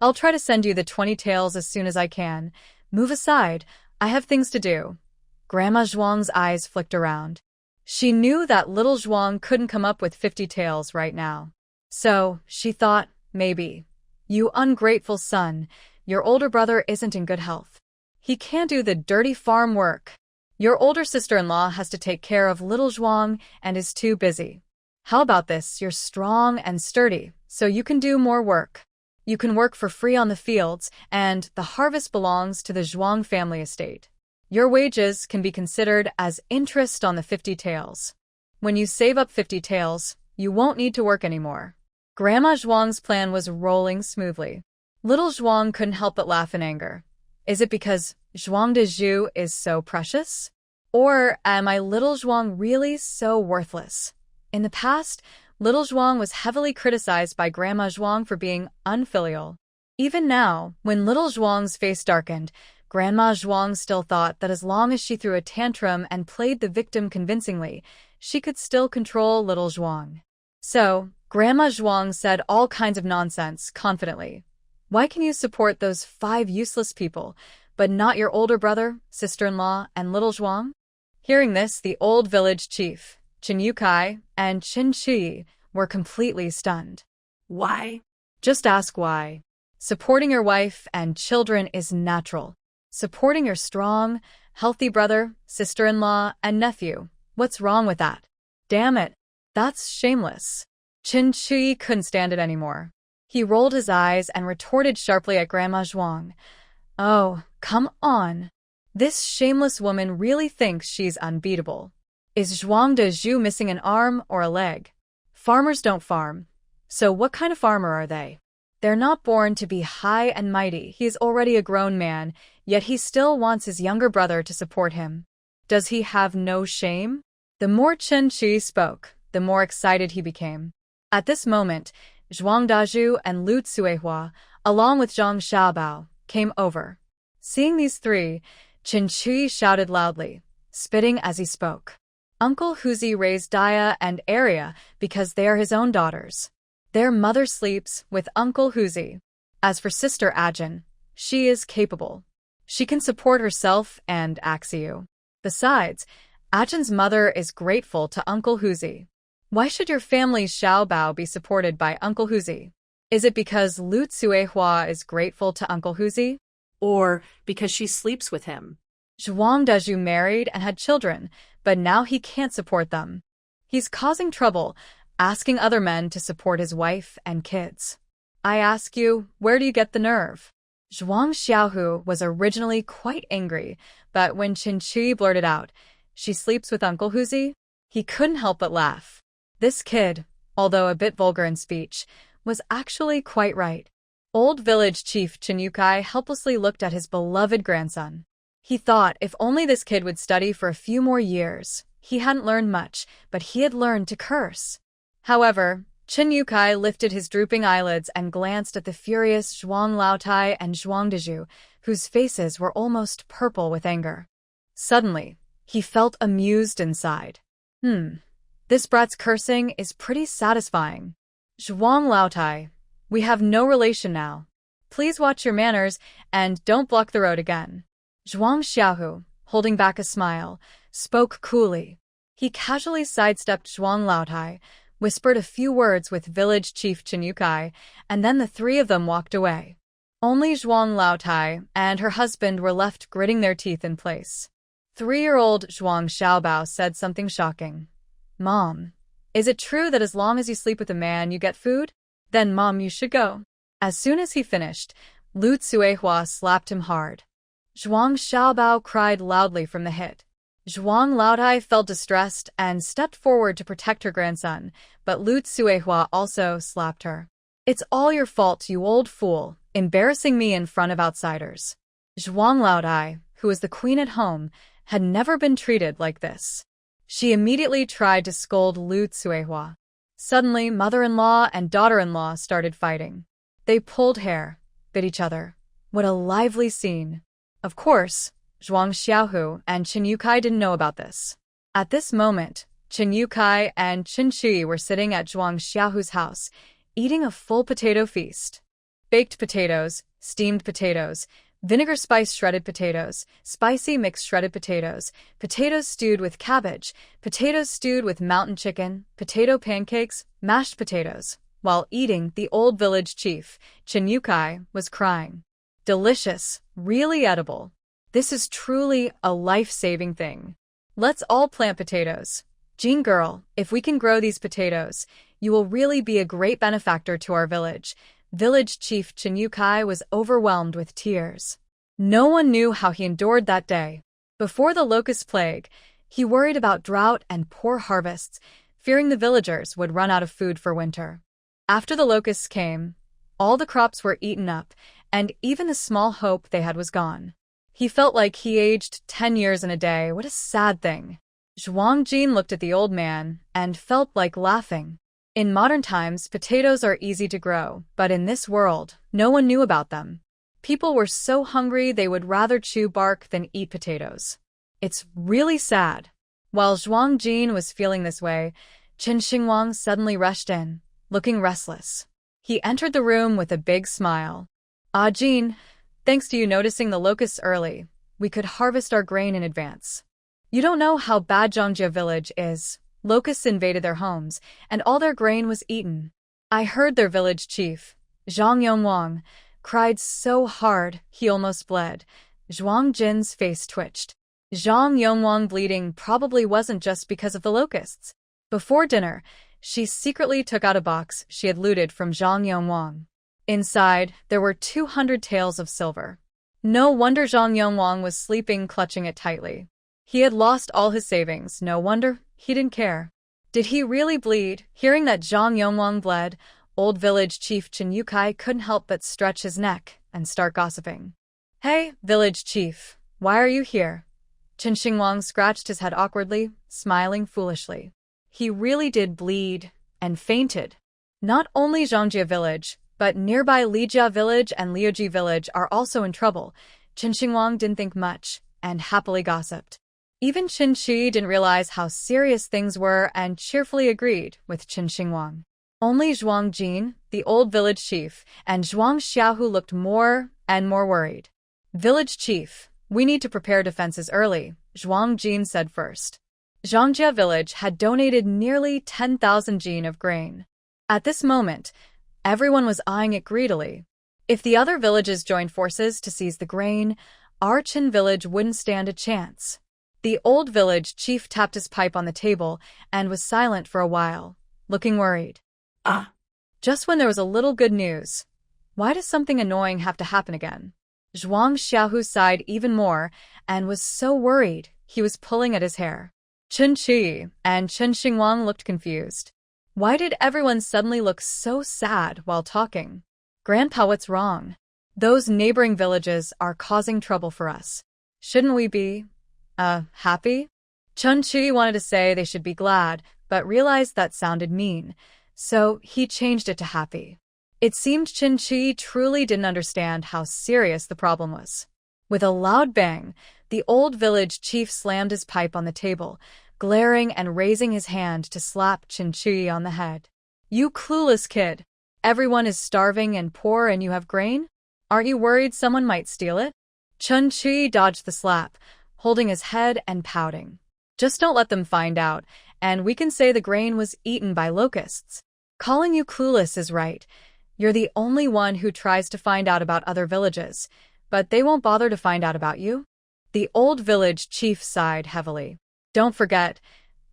I'll try to send you the 20 taels as soon as I can. Move aside, I have things to do. Grandma Zhuang's eyes flicked around. She knew that little Zhuang couldn't come up with 50 taels right now. So, she thought, maybe. You ungrateful son, your older brother isn't in good health. He can't do the dirty farm work. Your older sister-in-law has to take care of little Zhuang and is too busy. How about this? You're strong and sturdy, so you can do more work. You can work for free on the fields, and the harvest belongs to the Zhuang family estate. Your wages can be considered as interest on the 50 taels. When you save up 50 taels, you won't need to work anymore. Grandma Zhuang's plan was rolling smoothly. Little Zhuang couldn't help but laugh in anger. Is it because Zhuang Dezhu is so precious? Or am I little Zhuang really so worthless? In the past, little Zhuang was heavily criticized by Grandma Zhuang for being unfilial. Even now, when little Zhuang's face darkened, Grandma Zhuang still thought that as long as she threw a tantrum and played the victim convincingly, she could still control little Zhuang. So, Grandma Zhuang said all kinds of nonsense confidently. Why can you support those 5 useless people, but not your older brother, sister-in-law, and little Zhuang? Hearing this, the old village chief, Qin Yukai, and Qin Shi were completely stunned.
Why?
Just ask why. Supporting your wife and children is natural. Supporting your strong, healthy brother, sister-in-law, and nephew, what's wrong with that? Damn it, that's shameless. Qin Shi couldn't stand it anymore. He rolled his eyes and retorted sharply at Grandma Zhuang. Oh, come on. This shameless woman really thinks she's unbeatable. Is Zhuang Dezhu missing an arm or a leg? Farmers don't farm. So what kind of farmer are they? They're not born to be high and mighty. He is already a grown man, yet he still wants his younger brother to support him. Does he have no shame? The more Qin Shi spoke, the more excited he became. At this moment, Zhuang Dazhu and Lu Tsuehua, along with Zhang Xiaobao, came over. Seeing these 3, Qin Shi shouted loudly, spitting as he spoke. Uncle Huzi raised Daya and Arya because they are his own daughters. Their mother sleeps with Uncle Huzi. As for Sister Ajin, she is capable. She can support herself and Axiu. Besides, Ajin's mother is grateful to Uncle Huzi. Why should your family's Xiaobao be supported by Uncle Huzi? Is it because Lu Tsuehua is grateful to Uncle Huzi?
Or because she sleeps with him?
Zhuang Dezhu married and had children, but now he can't support them. He's causing trouble, asking other men to support his wife and kids. I ask you, where do you get the nerve? Zhuang Xiaohu was originally quite angry, but when Qin Shi blurted out, "She sleeps with Uncle Huzi?" he couldn't help but laugh. This kid, although a bit vulgar in speech, was actually quite right. Old village chief Qin Yukai helplessly looked at his beloved grandson. He thought if only this kid would study for a few more years. He hadn't learned much, but he had learned to curse. However, Qin Yukai lifted his drooping eyelids and glanced at the furious Zhuang Laotai and Zhuang Dezhu, whose faces were almost purple with anger. Suddenly, he felt amused inside. This brat's cursing is pretty satisfying. Zhuang Laotai, we have no relation now. Please watch your manners and don't block the road again. Zhuang Xiaohu, holding back a smile, spoke coolly. He casually sidestepped Zhuang Laotai, whispered a few words with village chief Qin Yukai, and then the three of them walked away. Only Zhuang Laotai and her husband were left gritting their teeth in place. 3-year-old Zhuang Xiaobao said something shocking. Mom, is it true that as long as you sleep with a man you get food? Then Mom, you should go. As soon as he finished, Lu Tsuehua slapped him hard. Zhuang Xiaobao cried loudly from the hit. Zhuang Laotai felt distressed and stepped forward to protect her grandson, but Lu Tsuehua also slapped her. It's all your fault, you old fool, embarrassing me in front of outsiders. Zhuang Laotai, who was the queen at home, had never been treated like this. She immediately tried to scold Lu Tsuehua. Suddenly, mother-in-law and daughter-in-law started fighting. They pulled hair, bit each other. What a lively scene. Of course, Zhuang Xiaohu and Qin Yukai didn't know about this. At this moment, Qin Yukai and Qin Shi were sitting at Zhuang Xiaohu's house, eating a full potato feast. Baked potatoes, steamed potatoes, vinegar-spiced shredded potatoes, spicy mixed shredded potatoes, potatoes stewed with cabbage, potatoes stewed with mountain chicken, potato pancakes, mashed potatoes. While eating, the old village chief, Qin Yukai, was crying. Delicious, really edible. This is truly a life-saving thing. Let's all plant potatoes. Jean girl, if we can grow these potatoes, you will really be a great benefactor to our village. Village chief Qin Yukai was overwhelmed with tears. No one knew how he endured that day. Before the locust plague, he worried about drought and poor harvests, fearing the villagers would run out of food for winter. After the locusts came, all the crops were eaten up, and even the small hope they had was gone. He felt like he aged 10 years in a day. What a sad thing. Zhuang Jin looked at the old man and felt like laughing. In modern times, potatoes are easy to grow, but in this world, no one knew about them. People were so hungry they would rather chew bark than eat potatoes. It's really sad. While Zhuang Jin was feeling this way, Qin Xingwang suddenly rushed in, looking restless. He entered the room with a big smile. Ah, Jin, thanks to you noticing the locusts early, we could harvest our grain in advance. You don't know how bad Zhongjia village is. Locusts invaded their homes, and all their grain was eaten. I heard their village chief, Zhang Yongwang, cried so hard he almost bled. Zhuang Jin's face twitched. Zhang Yongwang bleeding probably wasn't just because of the locusts. Before dinner, she secretly took out a box she had looted from Zhang Yongwang. Inside, there were 200 taels of silver. No wonder Zhang Yongwang was sleeping clutching it tightly. He had lost all his savings, no wonder he didn't care. Did he really bleed? Hearing that Zhang Yongwang bled, old village chief Qin Yukai couldn't help but stretch his neck and start gossiping. Hey, village chief, why are you here? Qin Xingwang scratched his head awkwardly, smiling foolishly. He really did bleed and fainted. Not only Zhongjia village, but nearby Lijia village and Liuji village are also in trouble. Qin Xingwang didn't think much and happily gossiped. Even Qin Shi didn't realize how serious things were and cheerfully agreed with Qin Xingwang. Only Zhuang Jin, the old village chief, and Zhuang Xiaohu looked more and more worried. Village chief, we need to prepare defenses early, Zhuang Jin said first. Zhongjia village had donated nearly 10,000 jin of grain. At this moment, everyone was eyeing it greedily. If the other villages joined forces to seize the grain, our Qin village wouldn't stand a chance. The old village chief tapped his pipe on the table and was silent for a while, looking worried.
Ah.
Just when there was a little good news. Why does something annoying have to happen again? Zhuang Xiaohu sighed even more and was so worried he was pulling at his hair. Chen Qi and Chen Xingwang looked confused. Why did everyone suddenly look so sad while talking? Grandpa, what's wrong? Those neighboring villages are causing trouble for us. Shouldn't we be, happy? Chen Qi wanted to say they should be glad, but realized that sounded mean, so he changed it to happy. It seemed Chen Qi truly didn't understand how serious the problem was. With a loud bang, the old village chief slammed his pipe on the table, glaring and raising his hand to slap Chen Qi on the head. You clueless kid! Everyone is starving and poor and you have grain? Aren't you worried someone might steal it? Chen Qi dodged the slap, holding his head and pouting. Just don't let them find out, and we can say the grain was eaten by locusts. Calling you clueless is right. You're the only one who tries to find out about other villages, but they won't bother to find out about you. The old village chief sighed heavily. Don't forget,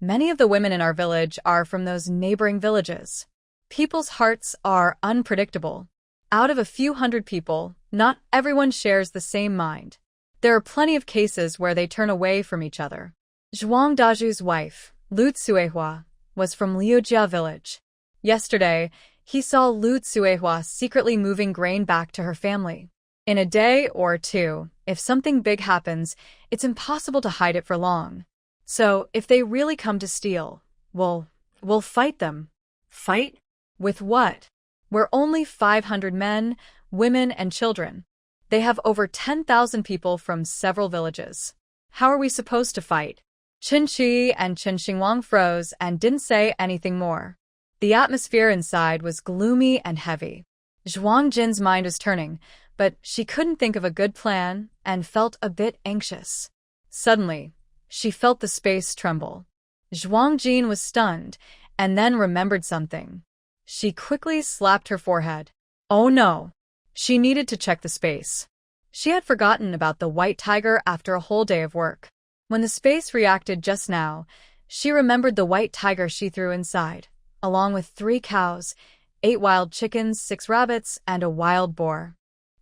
many of the women in our village are from those neighboring villages. People's hearts are unpredictable. Out of a few hundred people, not everyone shares the same mind. There are plenty of cases where they turn away from each other. Zhuang Daju's wife, Lu Tsuehua, was from Liujia village. Yesterday, he saw Lu Tsuehua secretly moving grain back to her family. In a day or two, if something big happens, it's impossible to hide it for long. So, if they really come to steal, we'll fight them.
Fight?
With what? We're only 500 men, women, and children. They have over 10,000 people from several villages. How are we supposed to fight? Chen Qi and Chen Xingwang froze and didn't say anything more. The atmosphere inside was gloomy and heavy. Zhuang Jin's mind was turning, but she couldn't think of a good plan and felt a bit anxious. Suddenly, she felt the space tremble. Zhuang Jin was stunned and then remembered something. She quickly slapped her forehead. Oh no! She needed to check the space. She had forgotten about the white tiger after a whole day of work. When the space reacted just now, she remembered the white tiger she threw inside, along with 3 cows, 8 wild chickens, 6 rabbits, and a wild boar.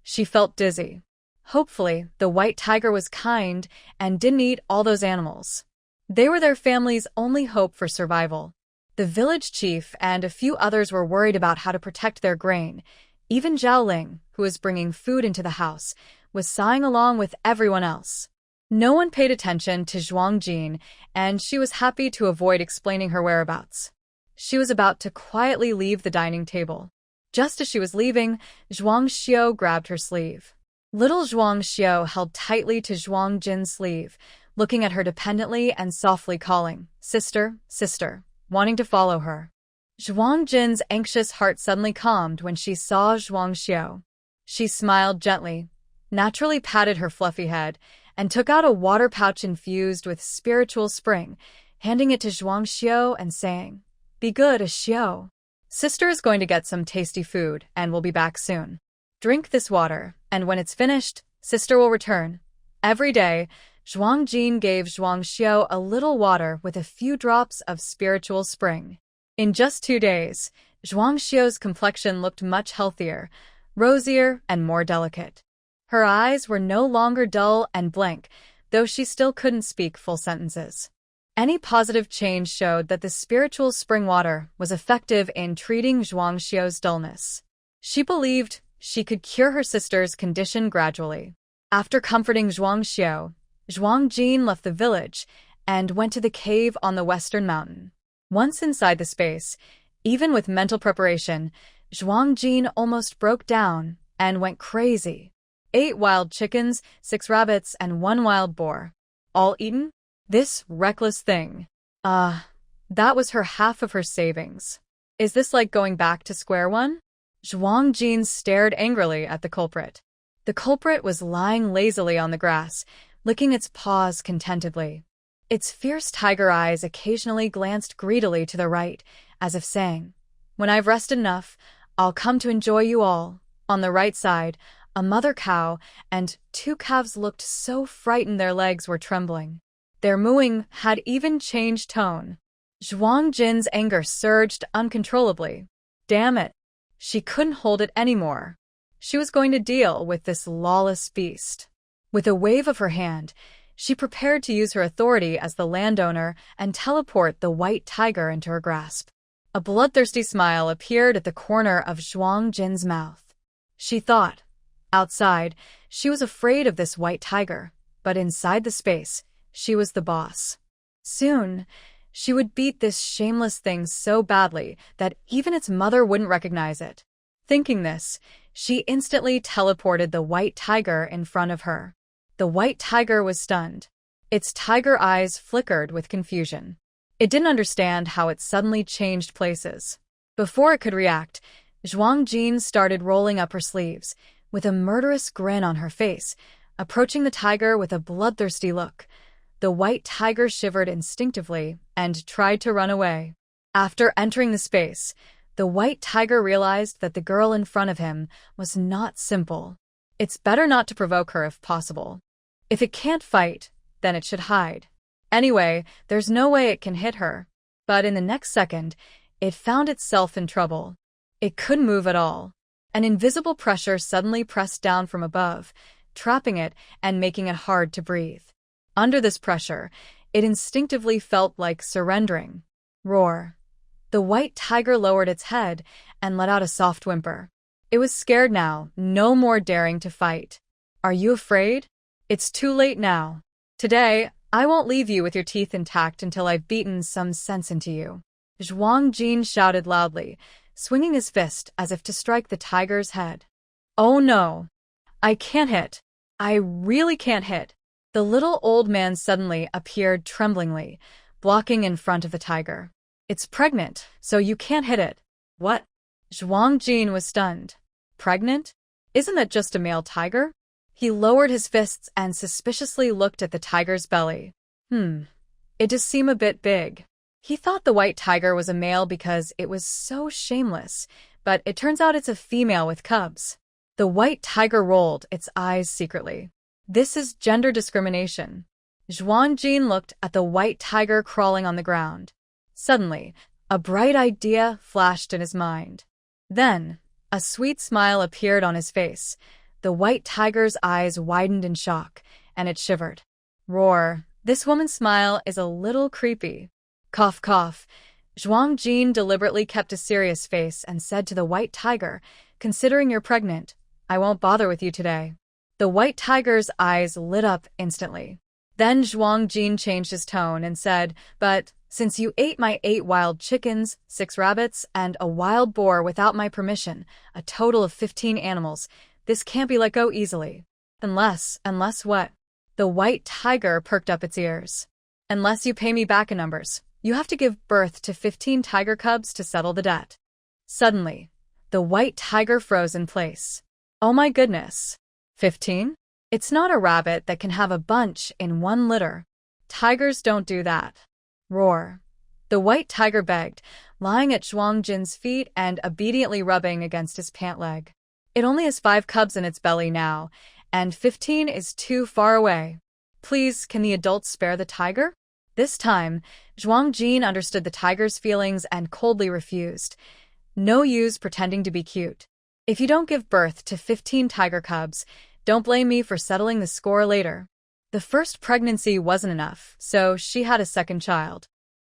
She felt dizzy. Hopefully, the white tiger was kind and didn't eat all those animals. They were their family's only hope for survival. The village chief and a few others were worried about how to protect their grain. Even Zhao Ling, who was bringing food into the house, was sighing along with everyone else. No one paid attention to Zhuang Jin, and she was happy to avoid explaining her whereabouts. She was about to quietly leave the dining table. Just as she was leaving, Zhuang Xiao grabbed her sleeve. Little Zhuang Xiao held tightly to Zhuang Jin's sleeve, looking at her dependently and softly calling, "Sister, sister," wanting to follow her. Zhuang Jin's anxious heart suddenly calmed when she saw Zhuang Xiao. She smiled gently, naturally patted her fluffy head, and took out a water pouch infused with spiritual spring, handing it to Zhuang Xiao and saying, "Be good, Xiao. Sister is going to get some tasty food and will be back soon. Drink this water, and when it's finished, sister will return." Every day, Zhuang Jin gave Zhuang Xiao a little water with a few drops of spiritual spring. In just 2 days, Zhuang Xiao's complexion looked much healthier, rosier, and more delicate. Her eyes were no longer dull and blank, though she still couldn't speak full sentences. Any positive change showed that the spiritual spring water was effective in treating Zhuang Xiao's dullness. She believed she could cure her sister's condition gradually. After comforting Zhuang Xiao, Zhuang Jin left the village and went to the cave on the western mountain. Once inside the space, even with mental preparation, Zhuang Jin almost broke down and went crazy. 8 wild chickens, 6 rabbits, and 1 wild boar. All eaten? This reckless thing. That was her half of her savings. Is this like going back to square one? Zhuang Jin stared angrily at the culprit. The culprit was lying lazily on the grass, licking its paws contentedly. Its fierce tiger eyes occasionally glanced greedily to the right, as if saying, "When I've rested enough, I'll come to enjoy you all." On the right side, a mother cow, and two calves looked so frightened their legs were trembling. Their mooing had even changed tone. Zhuang Jin's anger surged uncontrollably. Damn it! She couldn't hold it anymore. She was going to deal with this lawless beast. With a wave of her hand, she prepared to use her authority as the landowner and teleport the white tiger into her grasp. A bloodthirsty smile appeared at the corner of Zhuang Jin's mouth. She thought. Outside, she was afraid of this white tiger, but inside the space, she was the boss. Soon, she would beat this shameless thing so badly that even its mother wouldn't recognize it. Thinking this, she instantly teleported the white tiger in front of her. The white tiger was stunned. Its tiger eyes flickered with confusion. It didn't understand how it suddenly changed places. Before it could react, Zhuang Jin started rolling up her sleeves, with a murderous grin on her face, approaching the tiger with a bloodthirsty look. The white tiger shivered instinctively and tried to run away. After entering the space, the white tiger realized that the girl in front of him was not simple. It's better not to provoke her if possible. If it can't fight, then it should hide. Anyway, there's no way it can hit her. But in the next second, it found itself in trouble. It couldn't move at all. An invisible pressure suddenly pressed down from above, trapping it and making it hard to breathe. Under this pressure, it instinctively felt like surrendering. Roar. The white tiger lowered its head and let out a soft whimper. It was scared now, no more daring to fight. Are you afraid? It's too late now. Today, I won't leave you with your teeth intact until I've beaten some sense into you. Zhuang Jin shouted loudly, swinging his fist as if to strike the tiger's head. Oh no! I can't hit. I really can't hit. The little old man suddenly appeared tremblingly, blocking in front of the tiger. It's pregnant, so you can't hit it. What? Zhuang Jin was stunned. Pregnant? Isn't that just a male tiger? He lowered his fists and suspiciously looked at the tiger's belly. It does seem a bit big. He thought the white tiger was a male because it was so shameless, but it turns out it's a female with cubs. The white tiger rolled its eyes secretly. This is gender discrimination. Zhuang Jin looked at the white tiger crawling on the ground. Suddenly, a bright idea flashed in his mind. Then, a sweet smile appeared on his face. The white tiger's eyes widened in shock, and it shivered. Roar. This woman's smile is a little creepy. Cough, cough. Zhuang Jin deliberately kept a serious face and said to the white tiger, "Considering you're pregnant, I won't bother with you today." The white tiger's eyes lit up instantly. Then Zhuang Jin changed his tone and said, "But since you ate my 8 wild chickens, 6 rabbits, and a wild boar without my permission, a total of 15 animals, this can't be let go easily. Unless what?" The white tiger perked up its ears. "Unless you pay me back in numbers. You have to give birth to 15 tiger cubs to settle the debt." Suddenly, the white tiger froze in place. Oh my goodness. 15? It's not a rabbit that can have a bunch in one litter. Tigers don't do that. Roar. The white tiger begged, lying at Zhuang Jin's feet and obediently rubbing against his pant leg. It only has 5 cubs in its belly now, and 15 is too far away. Please, can the adults spare the tiger? This time, Zhuang Jin understood the tiger's feelings and coldly refused. No use pretending to be cute. If you don't give birth to 15 tiger cubs, don't blame me for settling the score later. The first pregnancy wasn't enough, so she had a second child.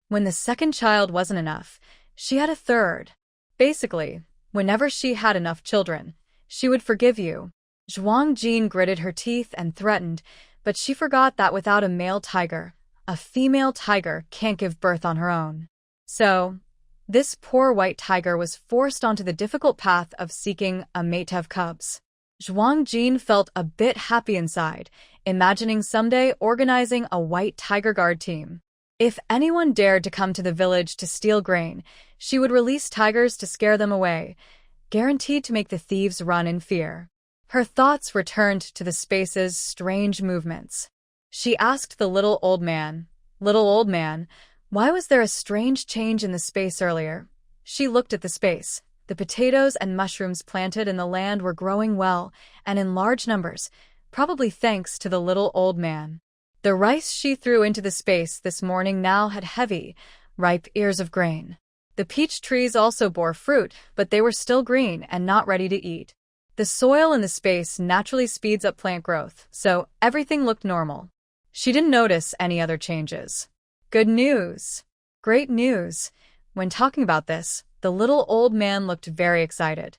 When the second child wasn't enough, she had a third. Basically, whenever she had enough children, she would forgive you. Zhuang Jin gritted her teeth and threatened, but she forgot that without a male tiger, a female tiger can't give birth on her own. So, this poor white tiger was forced onto the difficult path of seeking a mate to have cubs. Zhuang Jin felt a bit happy inside, imagining someday organizing a white tiger guard team. If anyone dared to come to the village to steal grain, she would release tigers to scare them away, guaranteed to make the thieves run in fear. Her thoughts returned to the space's strange movements. She asked the little old man, why was there a strange change in the space earlier? She looked at the space, The potatoes and mushrooms planted in the land were growing well and in large numbers, probably thanks to the little old man. The rice she threw into the space this morning now had heavy, ripe ears of grain. The peach trees also bore fruit, but they were still green and not ready to eat. The soil in the space naturally speeds up plant growth, so everything looked normal. She didn't notice any other changes. Good news! Great news! When talking about this, the little old man looked very excited.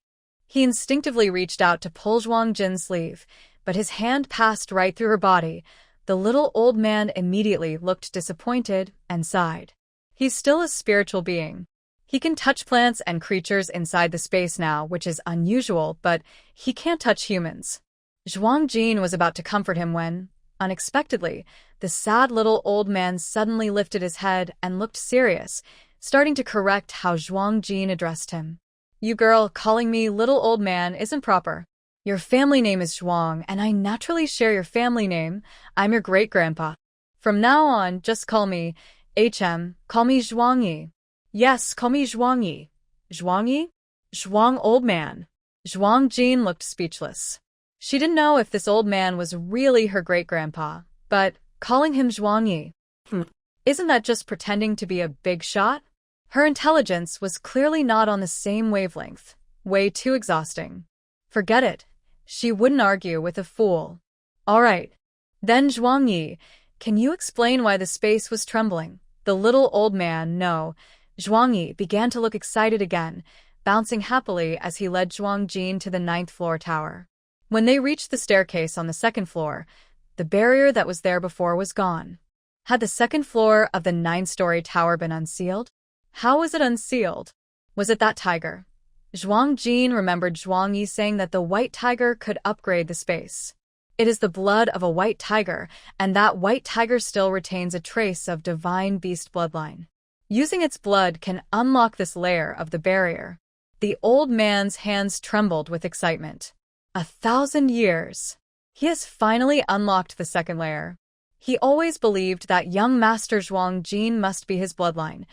He instinctively reached out to pull Zhuang Jin's sleeve, but his hand passed right through her body. The little old man immediately looked disappointed and sighed. He's still a spiritual being. He can touch plants and creatures inside the space now, which is unusual, but he can't touch humans. Zhuang Jin was about to comfort him when, unexpectedly, the sad little old man suddenly lifted his head and looked serious, starting to correct how Zhuang Jin addressed him. You girl, calling me little old man isn't proper. Your family name is Zhuang, and I naturally share your family name. I'm your great-grandpa. From now on, just call me call me Zhuangyi. Yes, call me Zhuangyi. Zhuangyi? Zhuang old man. Zhuang Jin looked speechless. She didn't know if this old man was really her great-grandpa, but calling him Zhuangyi, isn't that just pretending to be a big shot? Her intelligence was clearly not on the same wavelength. Way too exhausting. Forget it. She wouldn't argue with a fool. All right. Then Zhuangyi, can you explain why the space was trembling? The little old man, no. Zhuangyi began to look excited again, bouncing happily as he led Zhuang Jin to the 9th floor tower. When they reached the staircase on the 2nd floor, the barrier that was there before was gone. Had the 2nd floor of the 9-story tower been unsealed? How was it unsealed? Was it that tiger? Zhuang Jin remembered Zhuangyi saying that the white tiger could upgrade the space. It is the blood of a white tiger, and that white tiger still retains a trace of divine beast bloodline. Using its blood can unlock this layer of the barrier. The old man's hands trembled with excitement. 1,000 years. He has finally unlocked the 2nd layer. He always believed that young Master Zhuang Jin must be his bloodline.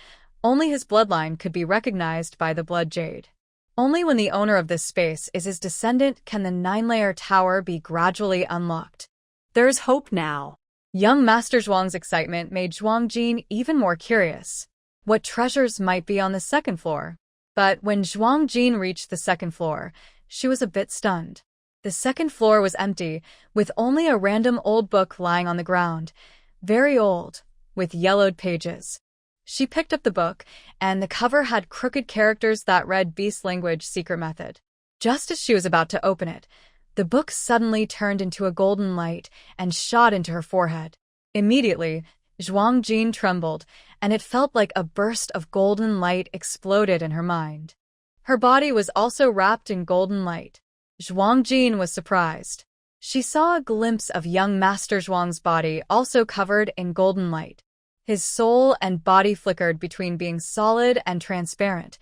Only his bloodline could be recognized by the blood jade. Only when the owner of this space is his descendant can the 9-layer tower be gradually unlocked. There's hope now. Young Master Zhuang's excitement made Zhuang Jin even more curious. What treasures might be on the 2nd floor? But when Zhuang Jin reached the 2nd floor, she was a bit stunned. The 2nd floor was empty, with only a random old book lying on the ground. Very old, with yellowed pages. She picked up the book, and the cover had crooked characters that read Beast Language Secret Method. Just as she was about to open it, the book suddenly turned into a golden light and shot into her forehead. Immediately, Zhuang Jin trembled, and it felt like a burst of golden light exploded in her mind. Her body was also wrapped in golden light. Zhuang Jin was surprised. She saw a glimpse of young Master Zhuang's body also covered in golden light. His soul and body flickered between being solid and transparent.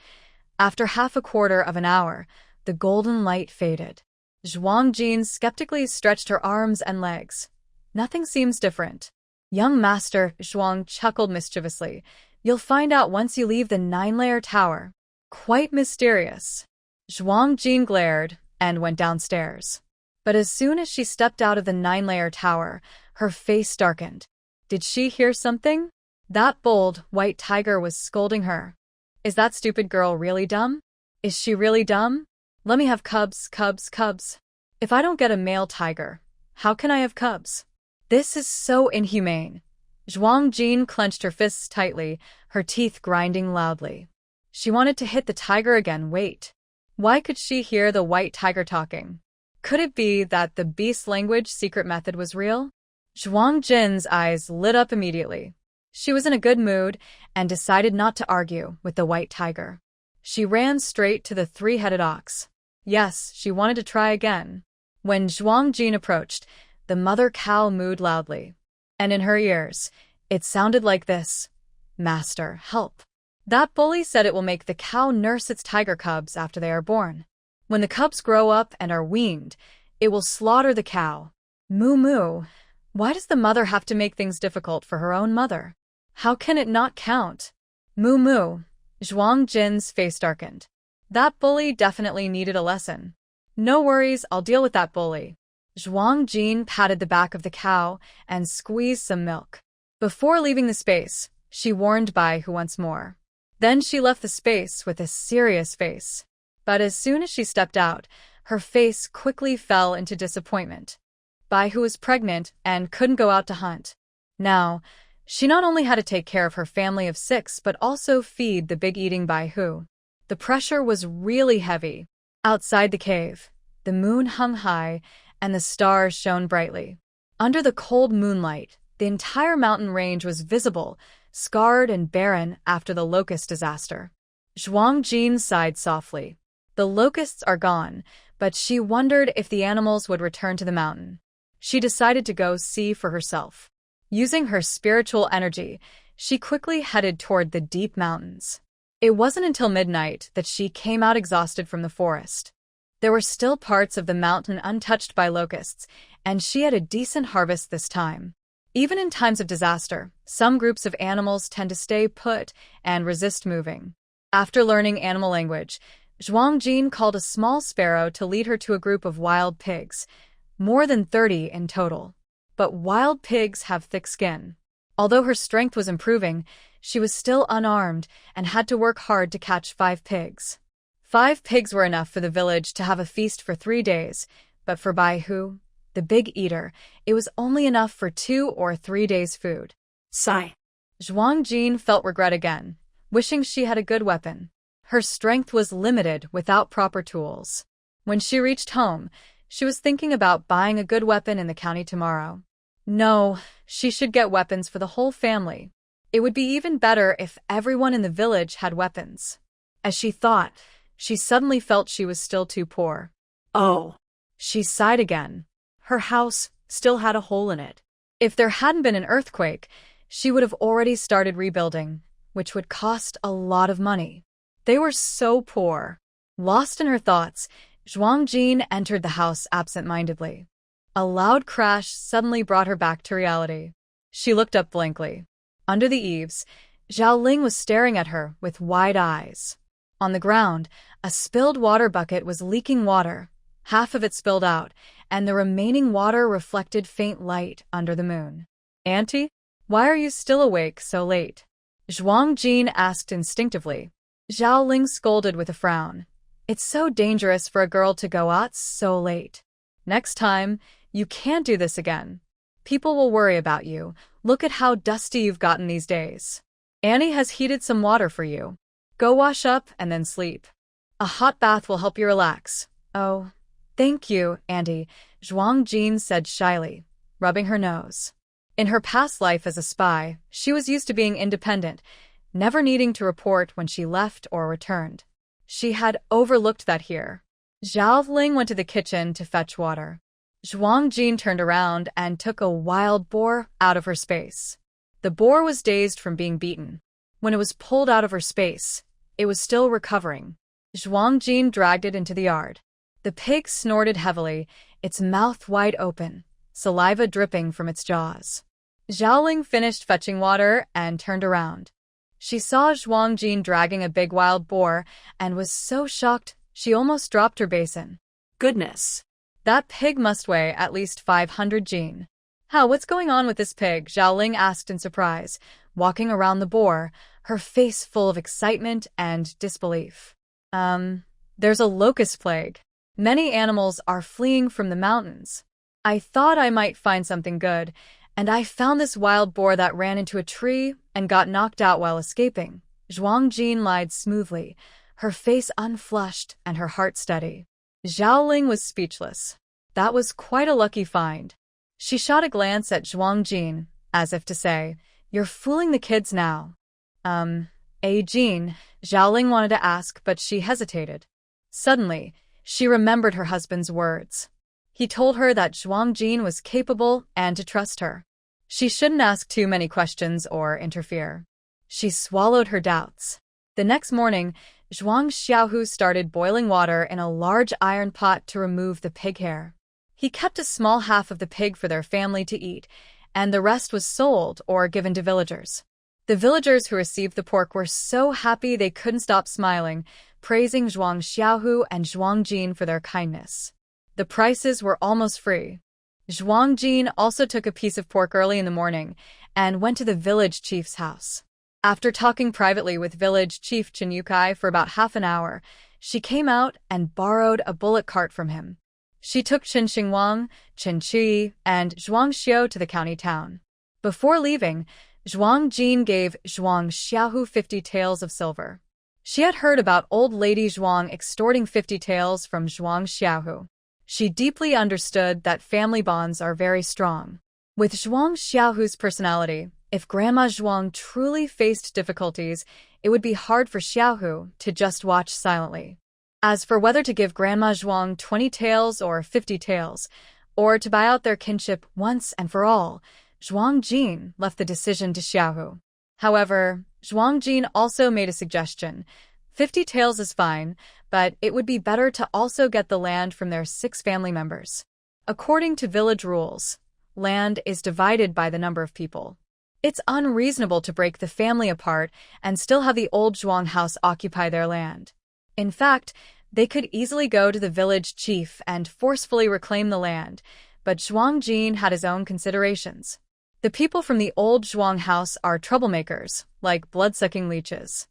After half a quarter of an hour, the golden light faded. Zhuang Jin skeptically stretched her arms and legs. Nothing seems different. Young Master Zhuang chuckled mischievously. You'll find out once you leave the 9-layer tower. Quite mysterious. Zhuang Jin glared and went downstairs. But as soon as she stepped out of the 9-layer tower, her face darkened. Did she hear something? That bold, white tiger was scolding her. Is that stupid girl really dumb? Is she really dumb? Let me have cubs, cubs, cubs. If I don't get a male tiger, how can I have cubs? This is so inhumane. Zhuang Jin clenched her fists tightly, her teeth grinding loudly. She wanted to hit the tiger again. Wait. Why could she hear the white tiger talking? Could it be that the beast language secret method was real? Zhuang Jin's eyes lit up immediately. She was in a good mood and decided not to argue with the white tiger. She ran straight to the 3-headed ox. Yes, she wanted to try again. When Zhuang Jin approached, the mother cow mooed loudly. And in her ears, it sounded like this. Master, help. That bully said it will make the cow nurse its tiger cubs after they are born. When the cubs grow up and are weaned, it will slaughter the cow. Moo moo. Why does the mother have to make things difficult for her own mother? How can it not count? Moo moo. Zhuang Jin's face darkened. That bully definitely needed a lesson. No worries, I'll deal with that bully. Zhuang Jin patted the back of the cow and squeezed some milk. Before leaving the space, she warned Bai Hu once more. Then she left the space with a serious face. But as soon as she stepped out, her face quickly fell into disappointment. Bai Hu was pregnant and couldn't go out to hunt. Now, she not only had to take care of her family of 6 but also feed the big eating Bai Hu. The pressure was really heavy. Outside the cave, the moon hung high and the stars shone brightly. Under the cold moonlight, the entire mountain range was visible, scarred and barren after the Locust disaster. Zhuang Jin sighed softly. The locusts are gone, but she wondered if the animals would return to the mountain. She decided to go see for herself. Using her spiritual energy, she quickly headed toward the deep mountains. It wasn't until midnight that she came out exhausted from the forest. There were still parts of the mountain untouched by locusts, and she had a decent harvest this time. Even in times of disaster, some groups of animals tend to stay put and resist moving. After learning animal language, Zhuang Jin called a small sparrow to lead her to a group of wild pigs, more than 30 in total. But wild pigs have thick skin. Although her strength was improving, she was still unarmed and had to work hard to catch 5 pigs. 5 pigs were enough for the village to have a feast for 3 days, but for Bai Hu, the big eater, it was only enough for 2 or 3 days' food.
Sigh.
Zhuang Jin felt regret again, wishing she had a good weapon. Her strength was limited without proper tools. When she reached home, she was thinking about buying a good weapon in the county tomorrow. No, she should get weapons for the whole family. It would be even better if everyone in the village had weapons. As she thought, she suddenly felt she was still too poor.
Oh.
She sighed again. Her house still had a hole in it. If there hadn't been an earthquake, she would have already started rebuilding, which would cost a lot of money. They were so poor. Lost in her thoughts, Zhuang Jin entered the house absent-mindedly. A loud crash suddenly brought her back to reality. She looked up blankly. Under the eaves, Zhao Ling was staring at her with wide eyes. On the ground, a spilled water bucket was leaking water. Half of it spilled out, and the remaining water reflected faint light under the moon. "Auntie, why are you still awake so late?" Zhuang Jin asked instinctively. Zhao Ling scolded with a frown. "It's so dangerous for a girl to go out so late. Next time, you can't do this again. People will worry about you. Look at how dusty you've gotten these days. Annie has heated some water for you. Go wash up and then sleep. A hot bath will help you relax." "Oh, thank you, Auntie," Zhuang Jin said shyly, rubbing her nose. In her past life as a spy, she was used to being independent, never needing to report when she left or returned. She had overlooked that here. Zhao Ling went to the kitchen to fetch water. Zhuang Jin turned around and took a wild boar out of her space. The boar was dazed from being beaten. When it was pulled out of her space, it was still recovering. Zhuang Jin dragged it into the yard. The pig snorted heavily, its mouth wide open, saliva dripping from its jaws. Zhao Ling finished fetching water and turned around. She saw Zhuang Jin dragging a big wild boar and was so shocked she almost dropped her basin.
Goodness.
That pig must weigh at least 500 jin. "How, what's going on with this pig?" Zhao Ling asked in surprise, walking around the boar, her face full of excitement and disbelief. There's a locust plague. Many animals are fleeing from the mountains. I thought I might find something good, and I found this wild boar that ran into a tree and got knocked out while escaping." Zhuang Jin lied smoothly, her face unflushed and her heart steady. Zhao Ling was speechless. That was quite a lucky find. She shot a glance at Zhuang Jin, as if to say, "You're fooling the kids now." Jin, Zhao Ling wanted to ask, but she hesitated. Suddenly, she remembered her husband's words. He told her that Zhuang Jin was capable and to trust her. She shouldn't ask too many questions or interfere. She swallowed her doubts. The next morning, Zhuang Xiaohu started boiling water in a large iron pot to remove the pig hair. He kept a small half of the pig for their family to eat, and the rest was sold or given to villagers. The villagers who received the pork were so happy they couldn't stop smiling, praising Zhuang Xiaohu and Zhuang Jin for their kindness. The prices were almost free. Zhuang Jin also took a piece of pork early in the morning and went to the village chief's house. After talking privately with village chief Chen Yukai for about half an hour, she came out and borrowed a bullock cart from him. She took Chen Xingwang, Chen Qi, and Zhuang Xiao to the county town. Before leaving, Zhuang Jin gave Zhuang Xiaohu 50 taels of silver. She had heard about old lady Zhuang extorting 50 taels from Zhuang Xiaohu. She deeply understood that family bonds are very strong. With Zhuang Xiaohu's personality, if Grandma Zhuang truly faced difficulties, it would be hard for Xiaohu to just watch silently. As for whether to give Grandma Zhuang 20 taels or 50 taels, or to buy out their kinship once and for all, Zhuang Jin left the decision to Xiaohu. However, Zhuang Jin also made a suggestion. 50 taels is fine, but it would be better to also get the land from their 6 family members. According to village rules, land is divided by the number of people. It's unreasonable to break the family apart and still have the old Zhuang house occupy their land. In fact, they could easily go to the village chief and forcefully reclaim the land, but Zhuang Jin had his own considerations. The people from the old Zhuang house are troublemakers, like blood-sucking leeches.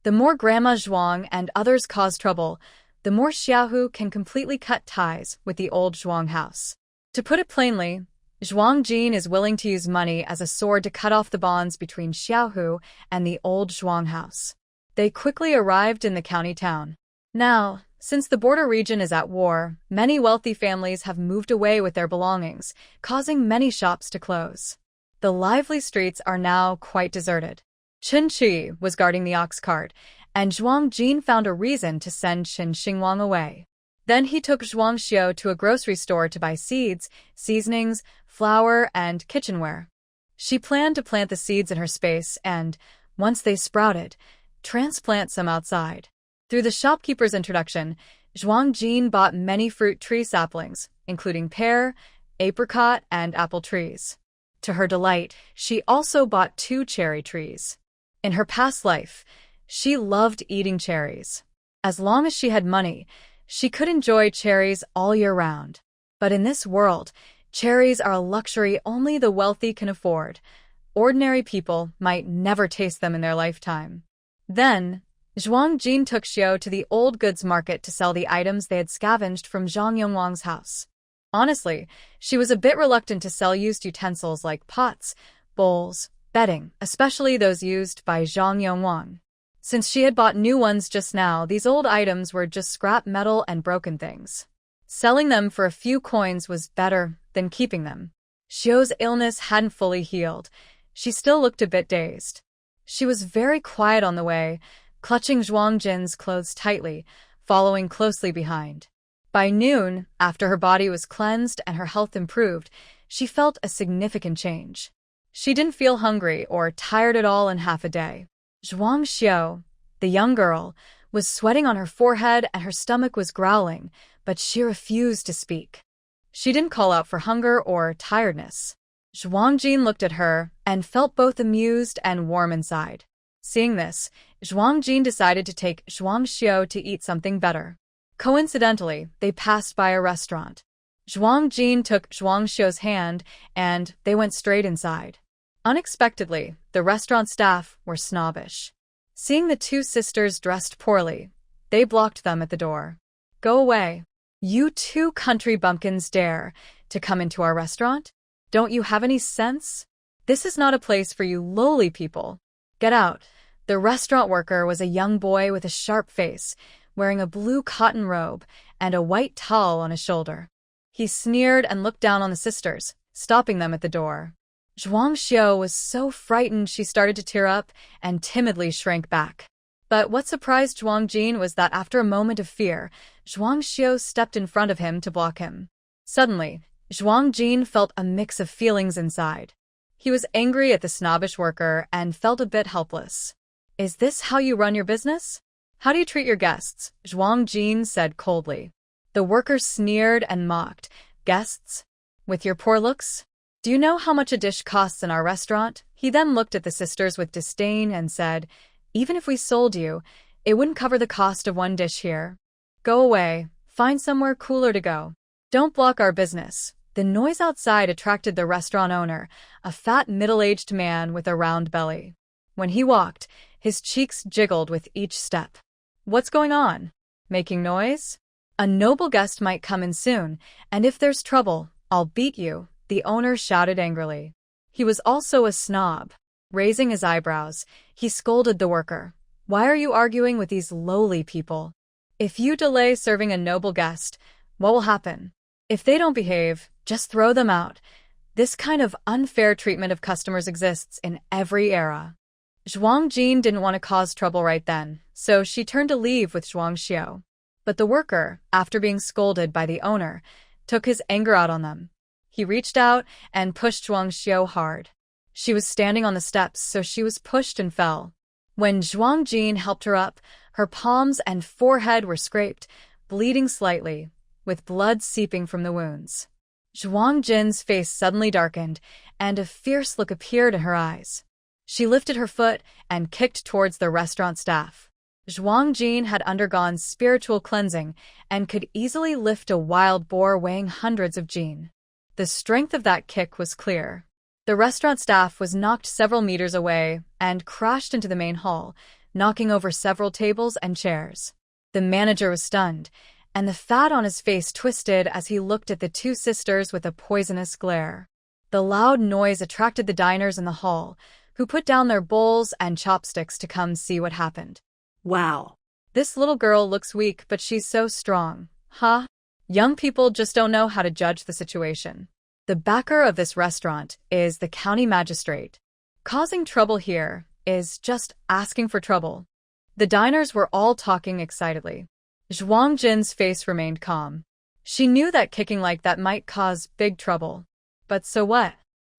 The more Grandma Zhuang and others cause trouble, the more Xiaohu can completely cut ties with the old Zhuang house. To put it plainly, Zhuang Jin is willing to use money as a sword to cut off the bonds between Xiaohu and the old Zhuang house. They quickly arrived in the county town. Now, since the border region is at war, many wealthy families have moved away with their belongings, causing many shops to close. The lively streets are now quite deserted. Chen Qi was guarding the ox cart, and Zhuang Jin found a reason to send Chen Xingwang away. Then he took Zhuang Xiao to a grocery store to buy seeds, seasonings, flour, and kitchenware. She planned to plant the seeds in her space and, once they sprouted, transplant some outside. Through the shopkeeper's introduction, Zhuang Jin bought many fruit tree saplings, including pear, apricot, and apple trees. To her delight, she also bought 2 cherry trees. In her past life, she loved eating cherries. As long as she had money, she could enjoy cherries all year round. But in this world, cherries are a luxury only the wealthy can afford. Ordinary people might never taste them in their lifetime. Then, Zhuang Jin took Xiao to the old goods market to sell the items they had scavenged from Zhang Yongwang's house. Honestly, she was a bit reluctant to sell used utensils like pots, bowls, bedding, especially those used by Zhang Yongwang. Since she had bought new ones just now, these old items were just scrap metal and broken things. Selling them for a few coins was better than keeping them. Xiao's illness hadn't fully healed. She still looked a bit dazed. She was very quiet on the way, clutching Zhuang Jin's clothes tightly, following closely behind. By noon, after her body was cleansed and her health improved, she felt a significant change. She didn't feel hungry or tired at all in half a day. Zhuang Xiao, the young girl, was sweating on her forehead and her stomach was growling, but she refused to speak. She didn't call out for hunger or tiredness. Zhuang Jin looked at her and felt both amused and warm inside. Seeing this, Zhuang Jin decided to take Zhuang Xiao to eat something better. Coincidentally, they passed by a restaurant. Zhuang Jin took Zhuang Xiao's hand and they went straight inside. Unexpectedly, the restaurant staff were snobbish. Seeing the 2 sisters dressed poorly, they blocked them at the door. "Go away. You 2 country bumpkins dare to come into our restaurant? Don't you have any sense? This is not a place for you lowly people. Get out." The restaurant worker was a young boy with a sharp face, wearing a blue cotton robe and a white towel on his shoulder. He sneered and looked down on the sisters, stopping them at the door. Zhuang Xiao was so frightened she started to tear up and timidly shrank back. But what surprised Zhuang Jin was that after a moment of fear, Zhuang Xiao stepped in front of him to block him. Suddenly, Zhuang Jin felt a mix of feelings inside. He was angry at the snobbish worker and felt a bit helpless. "Is this how you run your business? How do you treat your guests?" Zhuang Jin said coldly. The worker sneered and mocked. "Guests? With your poor looks? Do you know how much a dish costs in our restaurant?" He then looked at the sisters with disdain and said, "Even if we sold you, It wouldn't cover the cost of one dish here. Go away. Find somewhere cooler to go. Don't block our business. The noise outside attracted the restaurant owner, a fat middle-aged man with a round belly. When he walked, his cheeks jiggled with each step. What's going on? Making noise? A noble guest might come in soon, and if there's trouble, I'll beat you, the owner shouted angrily. He was also a snob. Raising his eyebrows, he scolded the worker. Why are you arguing with these lowly people? If you delay serving a noble guest, what will happen? If they don't behave, just throw them out. This kind of unfair treatment of customers exists in every era. Zhuang Jin didn't want to cause trouble right then, so she turned to leave with Zhuang Xiao. But the worker, after being scolded by the owner, took his anger out on them. He reached out and pushed Zhuang Xiao hard. She was standing on the steps, so she was pushed and fell. When Zhuang Jin helped her up, her palms and forehead were scraped, bleeding slightly, with blood seeping from the wounds. Zhuang Jin's face suddenly darkened, and a fierce look appeared in her eyes. She lifted her foot and kicked towards the restaurant staff. Zhuang Jin had undergone spiritual cleansing and could easily lift a wild boar weighing hundreds of jin. The strength of that kick was clear. The restaurant staff was knocked several meters away and crashed into the main hall, knocking over several tables and chairs. The manager was stunned, and the fat on his face twisted as he looked at the two sisters with a poisonous glare. The loud noise attracted the diners in the hall, who put down their bowls and chopsticks to come see what happened.
Wow.
This little girl looks weak, but she's so strong. Huh? Young people just don't know how to judge the situation. The backer of this restaurant is the county magistrate. Causing trouble here is just asking for trouble. The diners were all talking excitedly. Zhuang Jin's face remained calm. She knew that kicking like that might cause big trouble. But so what?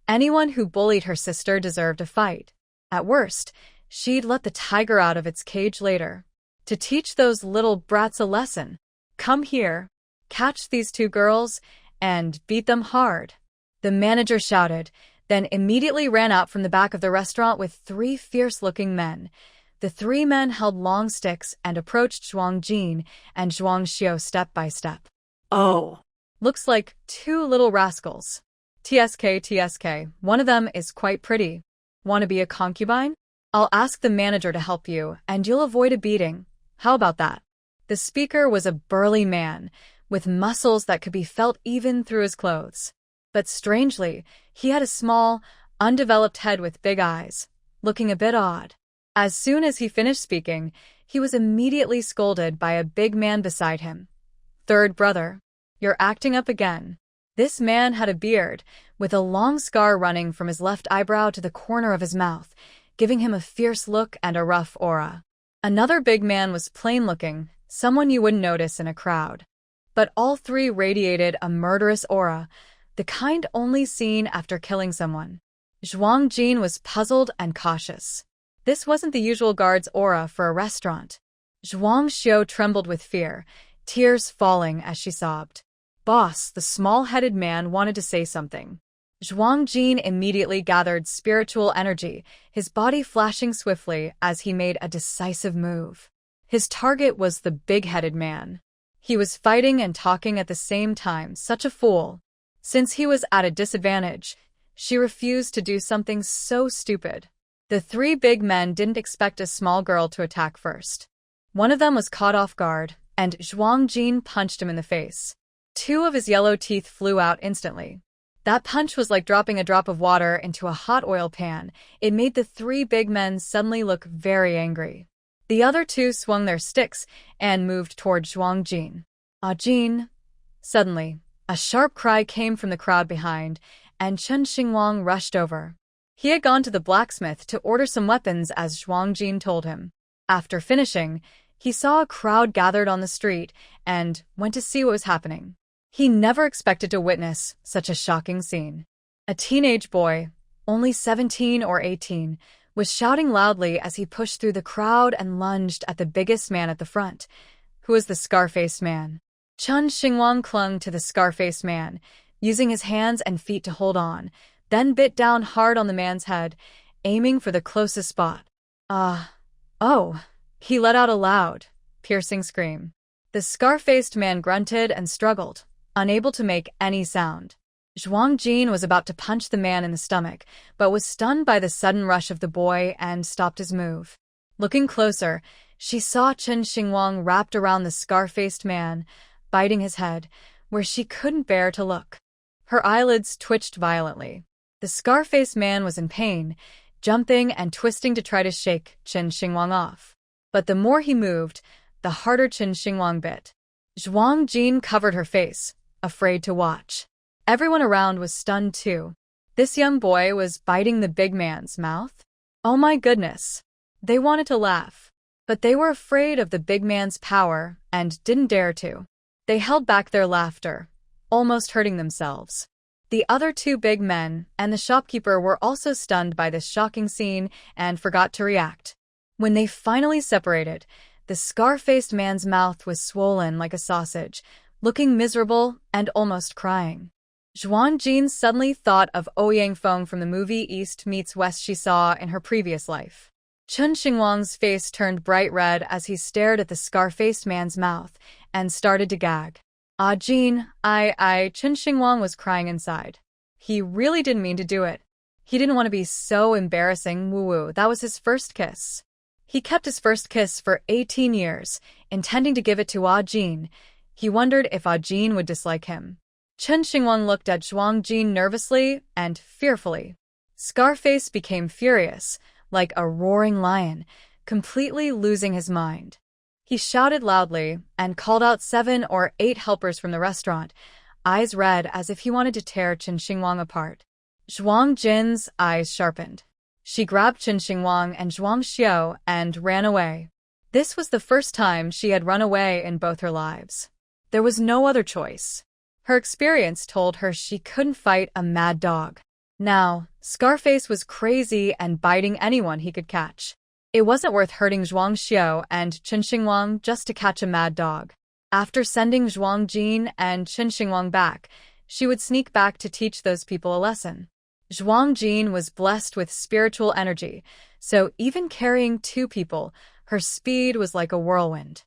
Anyone who bullied her sister deserved a fight. At worst, she'd let the tiger out of its cage later. To teach those little brats a lesson. Come here, catch these two girls, and beat them hard. The manager shouted, then immediately ran out from the back of the restaurant with three fierce-looking men. The three men held long sticks and approached Zhuang Jin and Zhuang Xiao step by step.
Oh.
Looks like two little rascals. TSK, one of them is quite pretty. Want to be a concubine? I'll ask the manager to help you, and you'll avoid a beating. How about that? The speaker was a burly man, with muscles that could be felt even through his clothes. But strangely, he had a small, undeveloped head with big eyes, looking a bit odd. As soon as he finished speaking, he was immediately scolded by a big man beside him. Third brother, you're acting up again. This man had a beard, with a long scar running from his left eyebrow to the corner of his mouth, giving him a fierce look and a rough aura. Another big man was plain-looking, someone you wouldn't notice in a crowd. But all three radiated a murderous aura, the kind only seen after killing someone. Zhuang Jin was puzzled and cautious. This wasn't the usual guard's aura for a restaurant. Zhuang Xiao trembled with fear, tears falling as she sobbed. Boss, the small-headed man wanted to say something. Zhuang Jin immediately gathered spiritual energy, his body flashing swiftly as he made a decisive move. His target was the big-headed man. He was fighting and talking at the same time, such a fool. Since he was at a disadvantage, she refused to do something so stupid. The three big men didn't expect a small girl to attack first. One of them was caught off guard, and Zhuang Jin punched him in the face. Two of his yellow teeth flew out instantly. That punch was like dropping a drop of water into a hot oil pan. It made the three big men suddenly look very angry. The other two swung their sticks and moved toward Zhuang Jin. Ah, Jin! Suddenly, a sharp cry came from the crowd behind, and Chen Xingwang rushed over. He had gone to the blacksmith to order some weapons as Zhuang Jin told him. After finishing, he saw a crowd gathered on the street and went to see what was happening. He never expected to witness such a shocking scene. A teenage boy, only 17 or 18, was shouting loudly as he pushed through the crowd and lunged at the biggest man at the front, who was the scar-faced man. Chen Xingwang clung to the scar-faced man, using his hands and feet to hold on, then bit down hard on the man's head, aiming for the closest spot. Oh, He let out a loud, piercing scream. The scar-faced man grunted and struggled, unable to make any sound. Zhuang Jin was about to punch the man in the stomach, but was stunned by the sudden rush of the boy and stopped his move. Looking closer, she saw Chen Xingwang wrapped around the scar-faced man, biting his head, where she couldn't bear to look. Her eyelids twitched violently. The scar-faced man was in pain, jumping and twisting to try to shake Chen Xingwang off. But the more he moved, the harder Chen Xingwang bit. Zhuang Jin covered her face, afraid to watch. Everyone around was stunned too. This young boy was biting the big man's mouth? Oh my goodness. They wanted to laugh, but they were afraid of the big man's power and didn't dare to. They held back their laughter, almost hurting themselves. The other two big men and the shopkeeper were also stunned by this shocking scene and forgot to react. When they finally separated, the scar-faced man's mouth was swollen like a sausage, looking miserable and almost crying. Zhuang Jin suddenly thought of Ouyang Feng from the movie East Meets West she saw in her previous life. Chen Xingwang's face turned bright red as he stared at the scar-faced man's mouth and started to gag. Ah, Jin, Chen Xingwang was crying inside. He really didn't mean to do it. He didn't want to be so embarrassing, woo-woo. That was his first kiss. He kept his first kiss for 18 years, intending to give it to Ah Jin. He wondered if Ah Jin would dislike him. Chen Xingwang looked at Zhuang Jin nervously and fearfully. Scarface became furious, like a roaring lion, completely losing his mind. He shouted loudly and called out 7 or 8 helpers from the restaurant, eyes red as if he wanted to tear Chen Xingwang apart. Zhuang Jin's eyes sharpened. She grabbed Chen Xingwang and Zhuang Xiao and ran away. This was the first time she had run away in both her lives. There was no other choice. Her experience told her she couldn't fight a mad dog. Now, Scarface was crazy and biting anyone he could catch. It wasn't worth hurting Zhuang Xiao and Chen Xingwang just to catch a mad dog. After sending Zhuang Jin and Chen Xingwang back, she would sneak back to teach those people a lesson. Zhuang Jin was blessed with spiritual energy, so even carrying 2 people, her speed was like a whirlwind.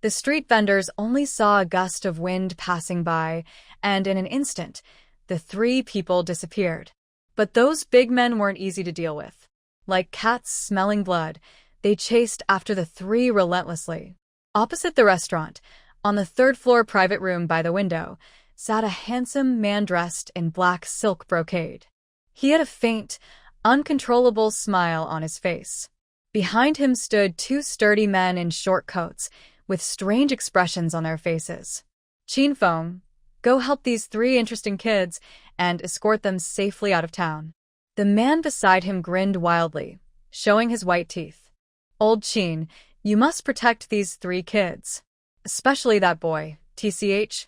The street vendors only saw a gust of wind passing by, and in an instant, the 3 people disappeared. But those big men weren't easy to deal with. Like cats smelling blood, they chased after the 3 relentlessly. Opposite the restaurant, on the 3rd floor private room by the window, sat a handsome man dressed in black silk brocade. He had a faint, uncontrollable smile on his face. Behind him stood 2 sturdy men in short coats, with strange expressions on their faces. Qin Feng, go help these 3 interesting kids and escort them safely out of town. The man beside him grinned wildly, showing his white teeth. Old Qin, you must protect these 3 kids. Especially that boy, TCH.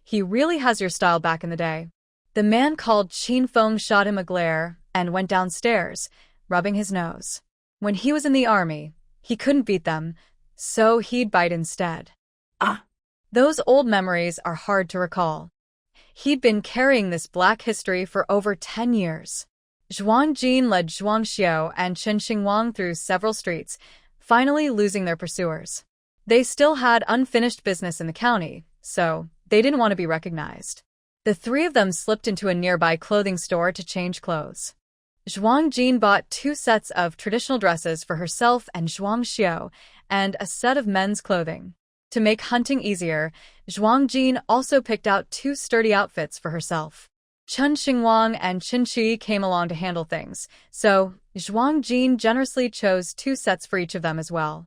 He really has your style back in the day. The man called Qin Feng shot him a glare and went downstairs, rubbing his nose. When he was in the army, he couldn't beat them, so he'd bite instead. Those old memories are hard to recall. He'd been carrying this black history for over 10 years. Zhuang Jin led Zhuang Xiao and Chen Xingwang through several streets, finally losing their pursuers. They still had unfinished business in the county, so they didn't want to be recognized. The 3 of them slipped into a nearby clothing store to change clothes. Zhuang Jin bought 2 sets of traditional dresses for herself and Zhuang Xiao, and a set of men's clothing. To make hunting easier, Zhuang Jin also picked out 2 sturdy outfits for herself. Chen Xingwang and Qin Qi came along to handle things, so Zhuang Jin generously chose 2 sets for each of them as well.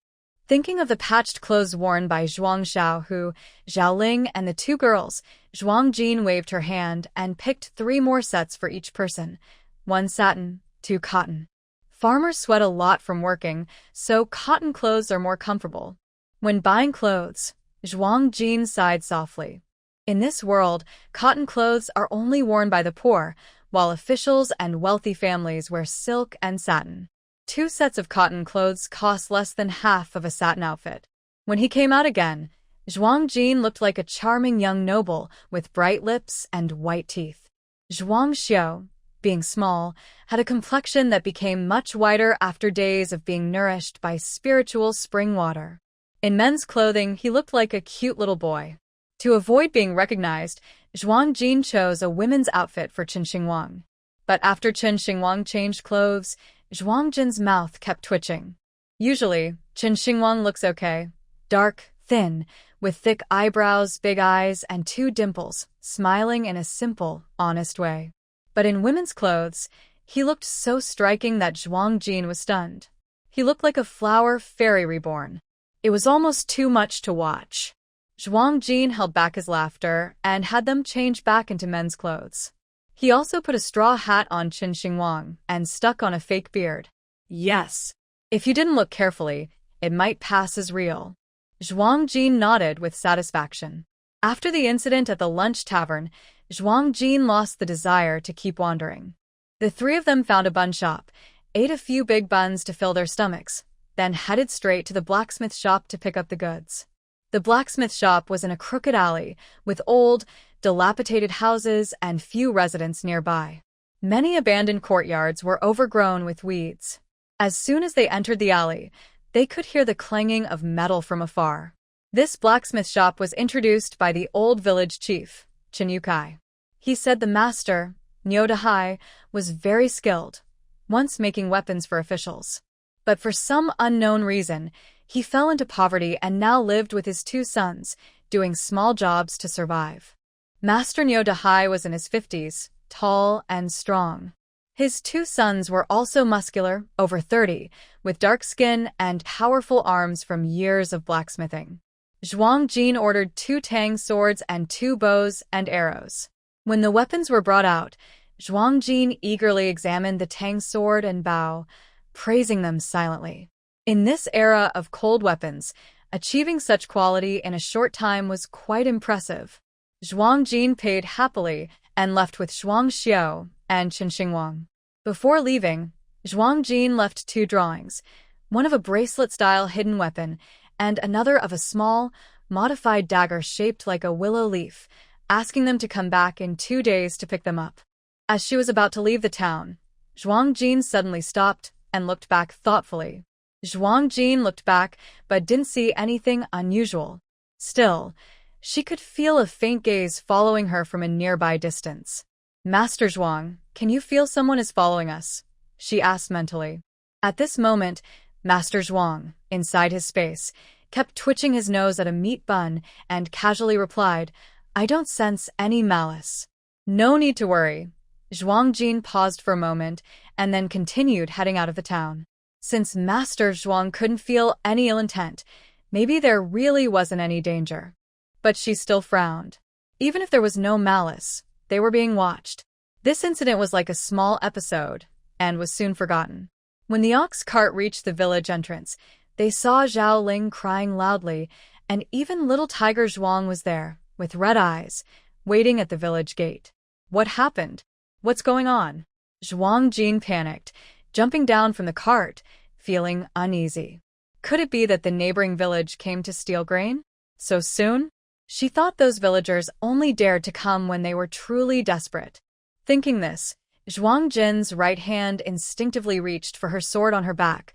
Thinking of the patched clothes worn by Zhuang Xiaohu, Zhaoling, and the 2 girls, Zhuang Jin waved her hand and picked 3 more sets for each person, 1 satin, 2 cotton. Farmers sweat a lot from working, so cotton clothes are more comfortable. When buying clothes, Zhuang Jin sighed softly. In this world, cotton clothes are only worn by the poor, while officials and wealthy families wear silk and satin. 2 sets of cotton clothes cost less than half of a satin outfit. When he came out again, Zhuang Jin looked like a charming young noble with bright lips and white teeth. Zhuang Xiao, being small, had a complexion that became much whiter after days of being nourished by spiritual spring water. In men's clothing, he looked like a cute little boy. To avoid being recognized, Zhuang Jin chose a women's outfit for Qin Xingwang. But after Qin Xingwang changed clothes, Zhuang Jin's mouth kept twitching. Usually, Qin Xingwang looks okay. Dark, thin, with thick eyebrows, big eyes, and 2 dimples, smiling in a simple, honest way. But in women's clothes, he looked so striking that Zhuang Jin was stunned. He looked like a flower fairy reborn. It was almost too much to watch. Zhuang Jin held back his laughter and had them change back into men's clothes. He also put a straw hat on Qin Xingwang and stuck on a fake beard. Yes. If you didn't look carefully, it might pass as real. Zhuang Jin nodded with satisfaction. After the incident at the lunch tavern, Zhuang Jin lost the desire to keep wandering. The 3 of them found a bun shop, ate a few big buns to fill their stomachs, then headed straight to the blacksmith shop to pick up the goods. The blacksmith shop was in a crooked alley, with old, dilapidated houses and few residents nearby. Many abandoned courtyards were overgrown with weeds. As soon as they entered the alley, they could hear the clanging of metal from afar. This blacksmith shop was introduced by the old village chief, Chen Yukai. He said the master, Niu Dahai, was very skilled, once making weapons for officials. But for some unknown reason, he fell into poverty and now lived with his 2 sons, doing small jobs to survive. Master Niu Dahai was in his 50s, tall and strong. His 2 sons were also muscular, over 30, with dark skin and powerful arms from years of blacksmithing. Zhuang Jin ordered 2 tang swords and 2 bows and arrows. When the weapons were brought out, Zhuang Jin eagerly examined the tang sword and bow, praising them silently. In this era of cold weapons, achieving such quality in a short time was quite impressive. Zhuang Jin paid happily and left with Zhuang Xiao and Qin Xingwang. Before leaving, Zhuang Jin left 2 drawings, one of a bracelet-style hidden weapon and another of a small, modified dagger shaped like a willow leaf, asking them to come back in 2 days to pick them up. As she was about to leave the town, Zhuang Jin suddenly stopped and looked back thoughtfully. Zhuang Jin looked back but didn't see anything unusual. Still, she could feel a faint gaze following her from a nearby distance. Master Zhuang, can you feel someone is following us? She asked mentally. At this moment, Master Zhuang, inside his space, kept twitching his nose at a meat bun and casually replied, I don't sense any malice. No need to worry. Zhuang Jin paused for a moment and then continued heading out of the town. Since Master Zhuang couldn't feel any ill intent, maybe there really wasn't any danger. But she still frowned. Even if there was no malice, they were being watched. This incident was like a small episode, and was soon forgotten. When the ox cart reached the village entrance, they saw Zhao Ling crying loudly, and even little Tiger Zhuang was there, with red eyes, waiting at the village gate. What happened? What's going on? Zhuang Jin panicked, jumping down from the cart, feeling uneasy. Could it be that the neighboring village came to steal grain? So soon? She thought those villagers only dared to come when they were truly desperate. Thinking this, Zhuang Jin's right hand instinctively reached for her sword on her back.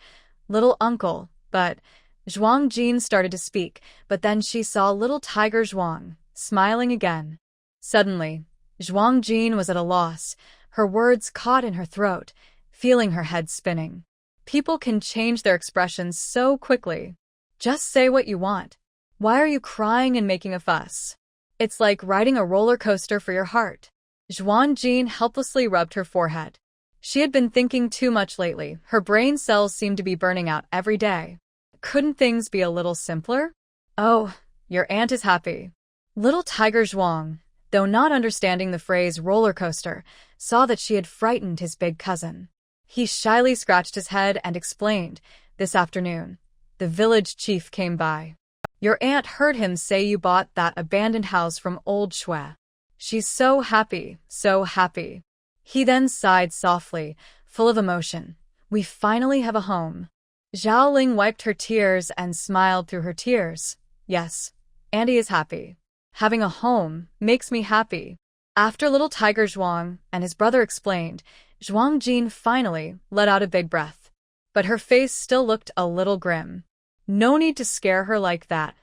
Little uncle, but Zhuang Jin started to speak, but then she saw little Tiger Zhuang, smiling again. Suddenly, Zhuang Jin was at a loss, her words caught in her throat, feeling her head spinning. People can change their expressions so quickly. Just say what you want. Why are you crying and making a fuss? It's like riding a roller coaster for your heart. Zhuang Jin helplessly rubbed her forehead. She had been thinking too much lately. Her brain cells seemed to be burning out every day. Couldn't things be a little simpler? Oh, your aunt is happy. Little Tiger Zhuang, though not understanding the phrase roller coaster, saw that she had frightened his big cousin. He shyly scratched his head and explained, this afternoon, the village chief came by. Your aunt heard him say you bought that abandoned house from old Shui. She's so happy, so happy. He then sighed softly, full of emotion. We finally have a home. Zhao Ling wiped her tears and smiled through her tears. Yes, Andy is happy. Having a home makes me happy. After little Tiger Zhuang and his brother explained, Zhuang Jin finally let out a big breath. But her face still looked a little grim. No need to scare her like that.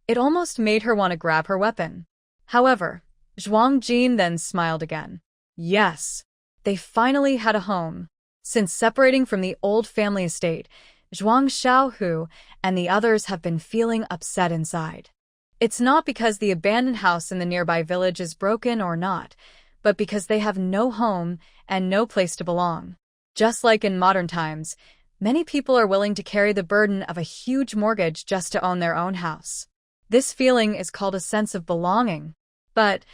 It almost made her want to grab her weapon. However, Zhuang Jin then smiled again. Yes, they finally had a home. Since separating from the old family estate, Zhuang Xiaohu and the others have been feeling upset inside. It's not because the abandoned house in the nearby village is broken or not, but because they have no home and no place to belong. Just like in modern times, many people are willing to carry the burden of a huge mortgage just to own their own house. This feeling is called a sense of belonging. But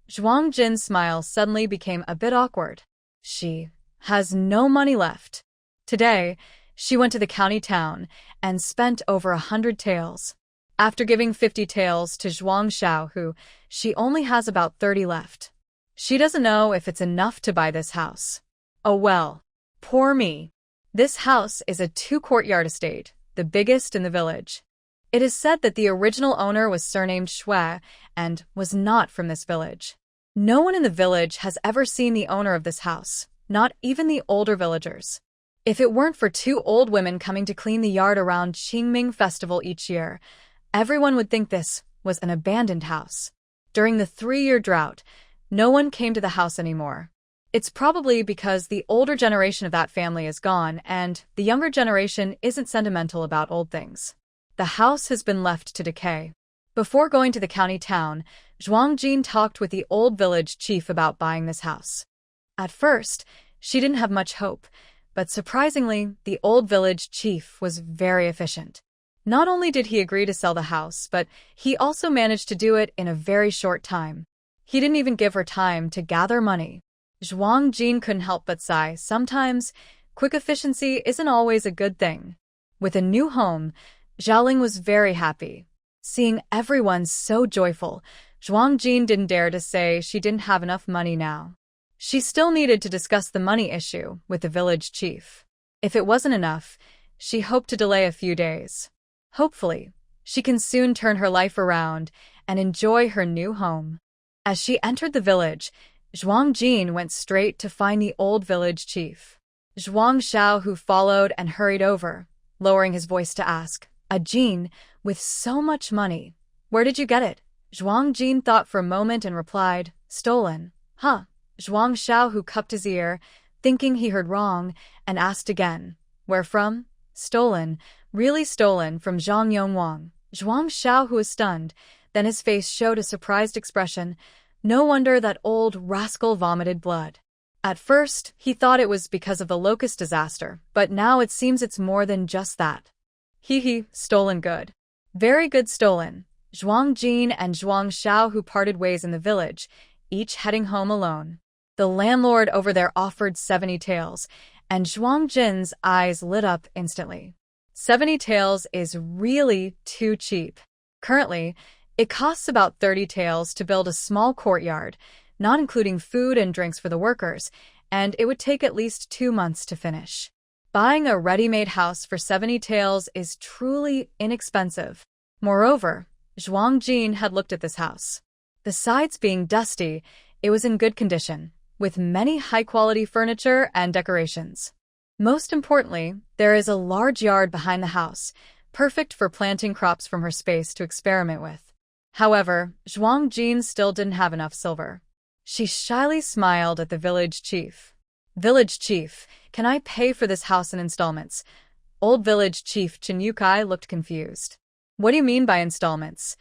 Zhuang Jin's smile suddenly became a bit awkward. She has no money left. Today, she went to the county town and spent over 100 taels. After giving 50 taels to Zhuang Xiaohu, she only has about 30 left. She doesn't know if it's enough to buy this house. Oh well, poor me. This house is a 2-courtyard estate, the biggest in the village. It is said that the original owner was surnamed Shui and was not from this village. No one in the village has ever seen the owner of this house, not even the older villagers. If it weren't for 2 old women coming to clean the yard around Qingming Festival each year, everyone would think this was an abandoned house. During the 3-year drought, no one came to the house anymore. It's probably because the older generation of that family is gone and the younger generation isn't sentimental about old things. The house has been left to decay. Before going to the county town, Zhuang Jin talked with the old village chief about buying this house. At first, she didn't have much hope, but surprisingly, the old village chief was very efficient. Not only did he agree to sell the house, but he also managed to do it in a very short time. He didn't even give her time to gather money. Zhuang Jin couldn't help but sigh. Sometimes, quick efficiency isn't always a good thing. With a new home, Zhaoling was very happy. Seeing everyone so joyful, Zhuang Jin didn't dare to say she didn't have enough money now. She still needed to discuss the money issue with the village chief. If it wasn't enough, she hoped to delay a few days. Hopefully, she can soon turn her life around and enjoy her new home. As she entered the village, Zhuang Jin went straight to find the old village chief. Zhuang Xiaohu followed and hurried over, lowering his voice to ask, "A Jin, with so much money, where did you get it?" Zhuang Jin thought for a moment and replied, "Stolen." Huh? Zhuang Xiaohu cupped his ear, thinking he heard wrong, and asked again, "Where from?" "Stolen. Really stolen from Zhang Yongwang." Zhuang Xiaohu was stunned, then his face showed a surprised expression. No wonder that old rascal vomited blood. At first, he thought it was because of the Locust disaster, but now it seems it's more than just that. Stolen good. Very good stolen. Zhuang Jin and Zhuang Xiaohu parted ways in the village, each heading home alone. The landlord over there offered 70 taels, and Zhuang Jin's eyes lit up instantly. 70 taels is really too cheap. Currently, it costs about 30 taels to build a small courtyard, not including food and drinks for the workers, and it would take at least 2 months to finish. Buying a ready-made house for 70 taels is truly inexpensive. Moreover, Zhuang Jin had looked at this house. Besides being dusty, it was in good condition, with many high-quality furniture and decorations. Most importantly, there is a large yard behind the house, perfect for planting crops from her space to experiment with. However, Zhuang Jin still didn't have enough silver. She shyly smiled at the village chief. "Village chief, can I pay for this house in installments?" Old village chief Chen Yukai looked confused. "What do you mean by installments?"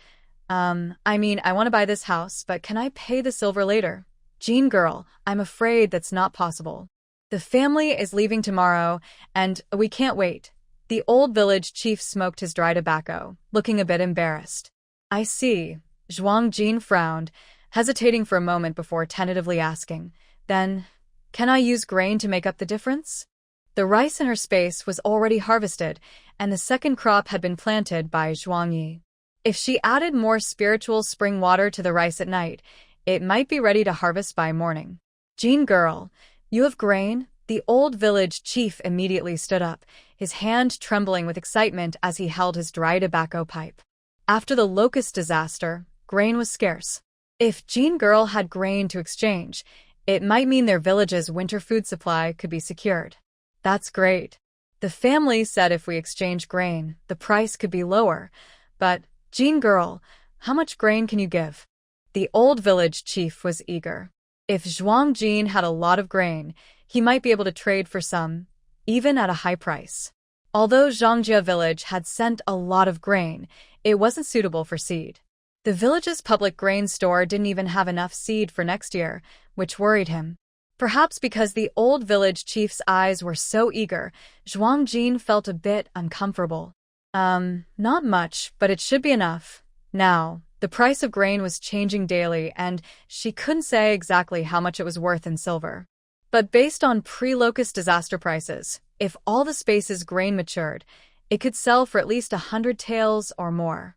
I want to buy this house, but can I pay the silver later?" "Jean girl, I'm afraid that's not possible. The family is leaving tomorrow, and we can't wait." The old village chief smoked his dry tobacco, looking a bit embarrassed. "I see." Zhuang Jin frowned, hesitating for a moment before tentatively asking, "Then, can I use grain to make up the difference?" The rice in her space was already harvested, and the second crop had been planted by Zhuang Yi. If she added more spiritual spring water to the rice at night, it might be ready to harvest by morning. "Jean girl, you have grain?" The old village chief immediately stood up, his hand trembling with excitement as he held his dry tobacco pipe. After the Locust disaster, grain was scarce. If Jean Girl had grain to exchange, it might mean their village's winter food supply could be secured. That's great. The family said if we exchange grain, the price could be lower. But, Jean Girl, how much grain can you give? The old village chief was eager. If Zhuang Jin had a lot of grain, he might be able to trade for some, even at a high price. Although Zhangjia village had sent a lot of grain, it wasn't suitable for seed. The village's public grain store didn't even have enough seed for next year, which worried him. Perhaps because the old village chief's eyes were so eager, Zhuang Jin felt a bit uncomfortable. Not much, but it should be enough. Now, the price of grain was changing daily, and she couldn't say exactly how much it was worth in silver. But based on pre-Locust disaster prices, if all the space's grain matured, it could sell for at least 100 taels or more.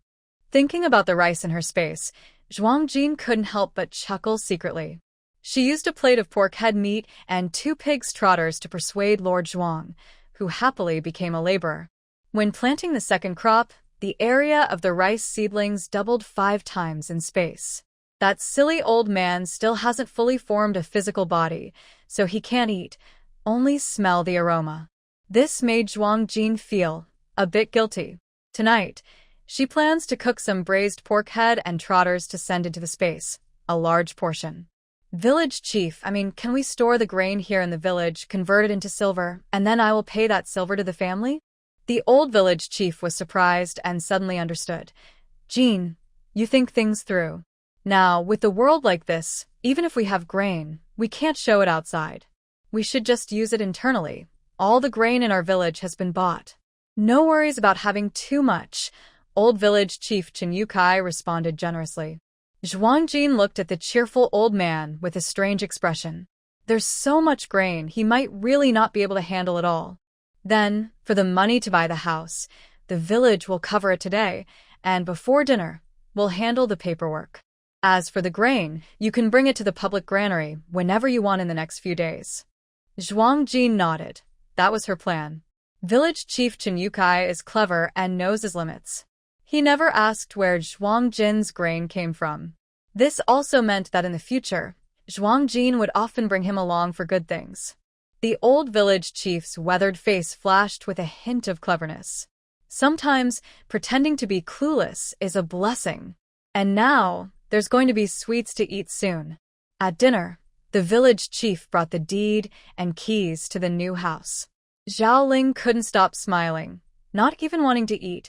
Thinking about the rice in her space, Zhuang Jin couldn't help but chuckle secretly. She used a plate of pork head meat and 2 pigs' trotters to persuade Lord Zhuang, who happily became a laborer. When planting the second crop, the area of the rice seedlings doubled 5 times in space. That silly old man still hasn't fully formed a physical body, so he can't eat, only smell the aroma. This made Zhuang Jin feel a bit guilty. Tonight, she plans to cook some braised pork head and trotters to send into the space, a large portion. Village chief, can we store the grain here in the village, convert it into silver, and then I will pay that silver to the family? The old village chief was surprised and suddenly understood. Jean, you think things through. Now, with the world like this, even if we have grain, we can't show it outside. We should just use it internally. All the grain in our village has been bought. No worries about having too much. Old village chief Chen Yukai responded generously. Zhuang Jin looked at the cheerful old man with a strange expression. There's so much grain, he might really not be able to handle it all. Then, for the money to buy the house, the village will cover it today, and before dinner, we'll handle the paperwork. As for the grain, you can bring it to the public granary whenever you want in the next few days. Zhuang Jin nodded. That was her plan. Village chief Chen Yukai is clever and knows his limits. He never asked where Zhuang Jin's grain came from. This also meant that in the future, Zhuang Jin would often bring him along for good things. The old village chief's weathered face flashed with a hint of cleverness. Sometimes, pretending to be clueless is a blessing. And now, there's going to be sweets to eat soon. At dinner, the village chief brought the deed and keys to the new house. Zhao Ling couldn't stop smiling, not even wanting to eat,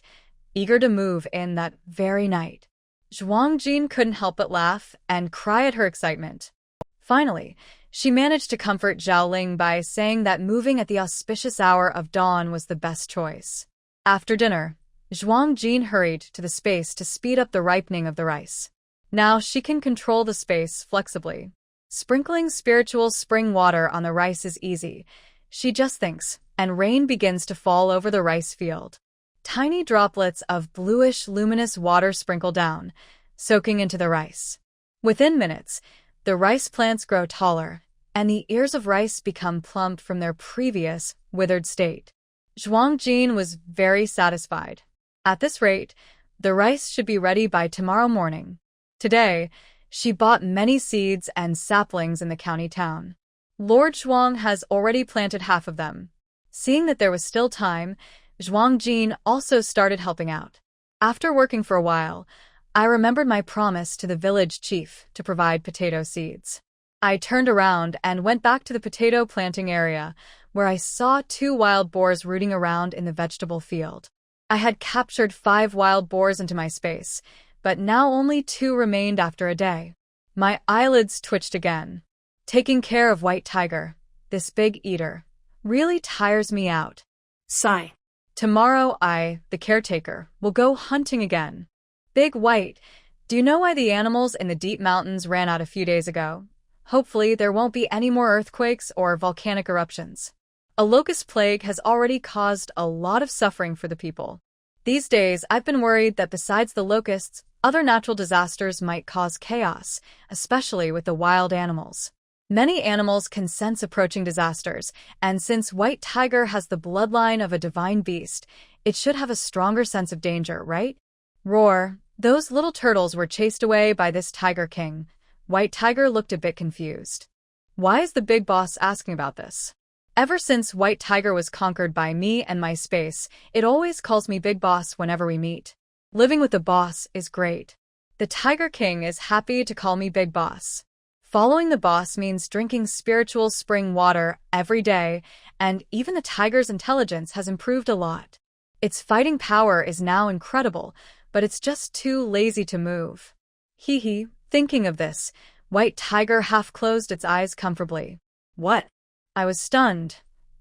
eager to move in that very night. Zhuang Jin couldn't help but laugh and cry at her excitement. Finally, she managed to comfort Zhao Ling by saying that moving at the auspicious hour of dawn was the best choice. After dinner, Zhuang Jin hurried to the space to speed up the ripening of the rice. Now she can control the space flexibly. Sprinkling spiritual spring water on the rice is easy. She just thinks, and rain begins to fall over the rice field. Tiny droplets of bluish, luminous water sprinkle down, soaking into the rice. Within minutes, the rice plants grow taller, and the ears of rice become plump from their previous, withered state. Zhuang Jin was very satisfied. At this rate, the rice should be ready by tomorrow morning. Today, she bought many seeds and saplings in the county town. Lord Zhuang has already planted half of them. Seeing that there was still time, Zhuang Jin also started helping out. After working for a while, I remembered my promise to the village chief to provide potato seeds. I turned around and went back to the potato planting area, where I saw 2 wild boars rooting around in the vegetable field. I had captured 5 wild boars into my space, but now only 2 remained after a day. My eyelids twitched again. Taking care of White Tiger, this big eater, really tires me out.
Sigh.
Tomorrow I, the caretaker, will go hunting again. Big White, do you know why the animals in the deep mountains ran out a few days ago? Hopefully there won't be any more earthquakes or volcanic eruptions. A locust plague has already caused a lot of suffering for the people. These days, I've been worried that besides the locusts, other natural disasters might cause chaos, especially with the wild animals. Many animals can sense approaching disasters, and since White Tiger has the bloodline of a divine beast, it should have a stronger sense of danger, right? Roar, Those little turtles were chased away by this Tiger King. White Tiger looked a bit confused. Why is the big boss asking about this? Ever since White Tiger was conquered by me and my space, it always calls me Big Boss whenever we meet. Living with the boss is great. The Tiger King is happy to call me Big Boss. Following the boss means drinking spiritual spring water every day, and even the tiger's intelligence has improved a lot. Its fighting power is now incredible, but it's just too lazy to move. Hee hee, thinking of this, White Tiger half closed its eyes comfortably.
What?
I was stunned,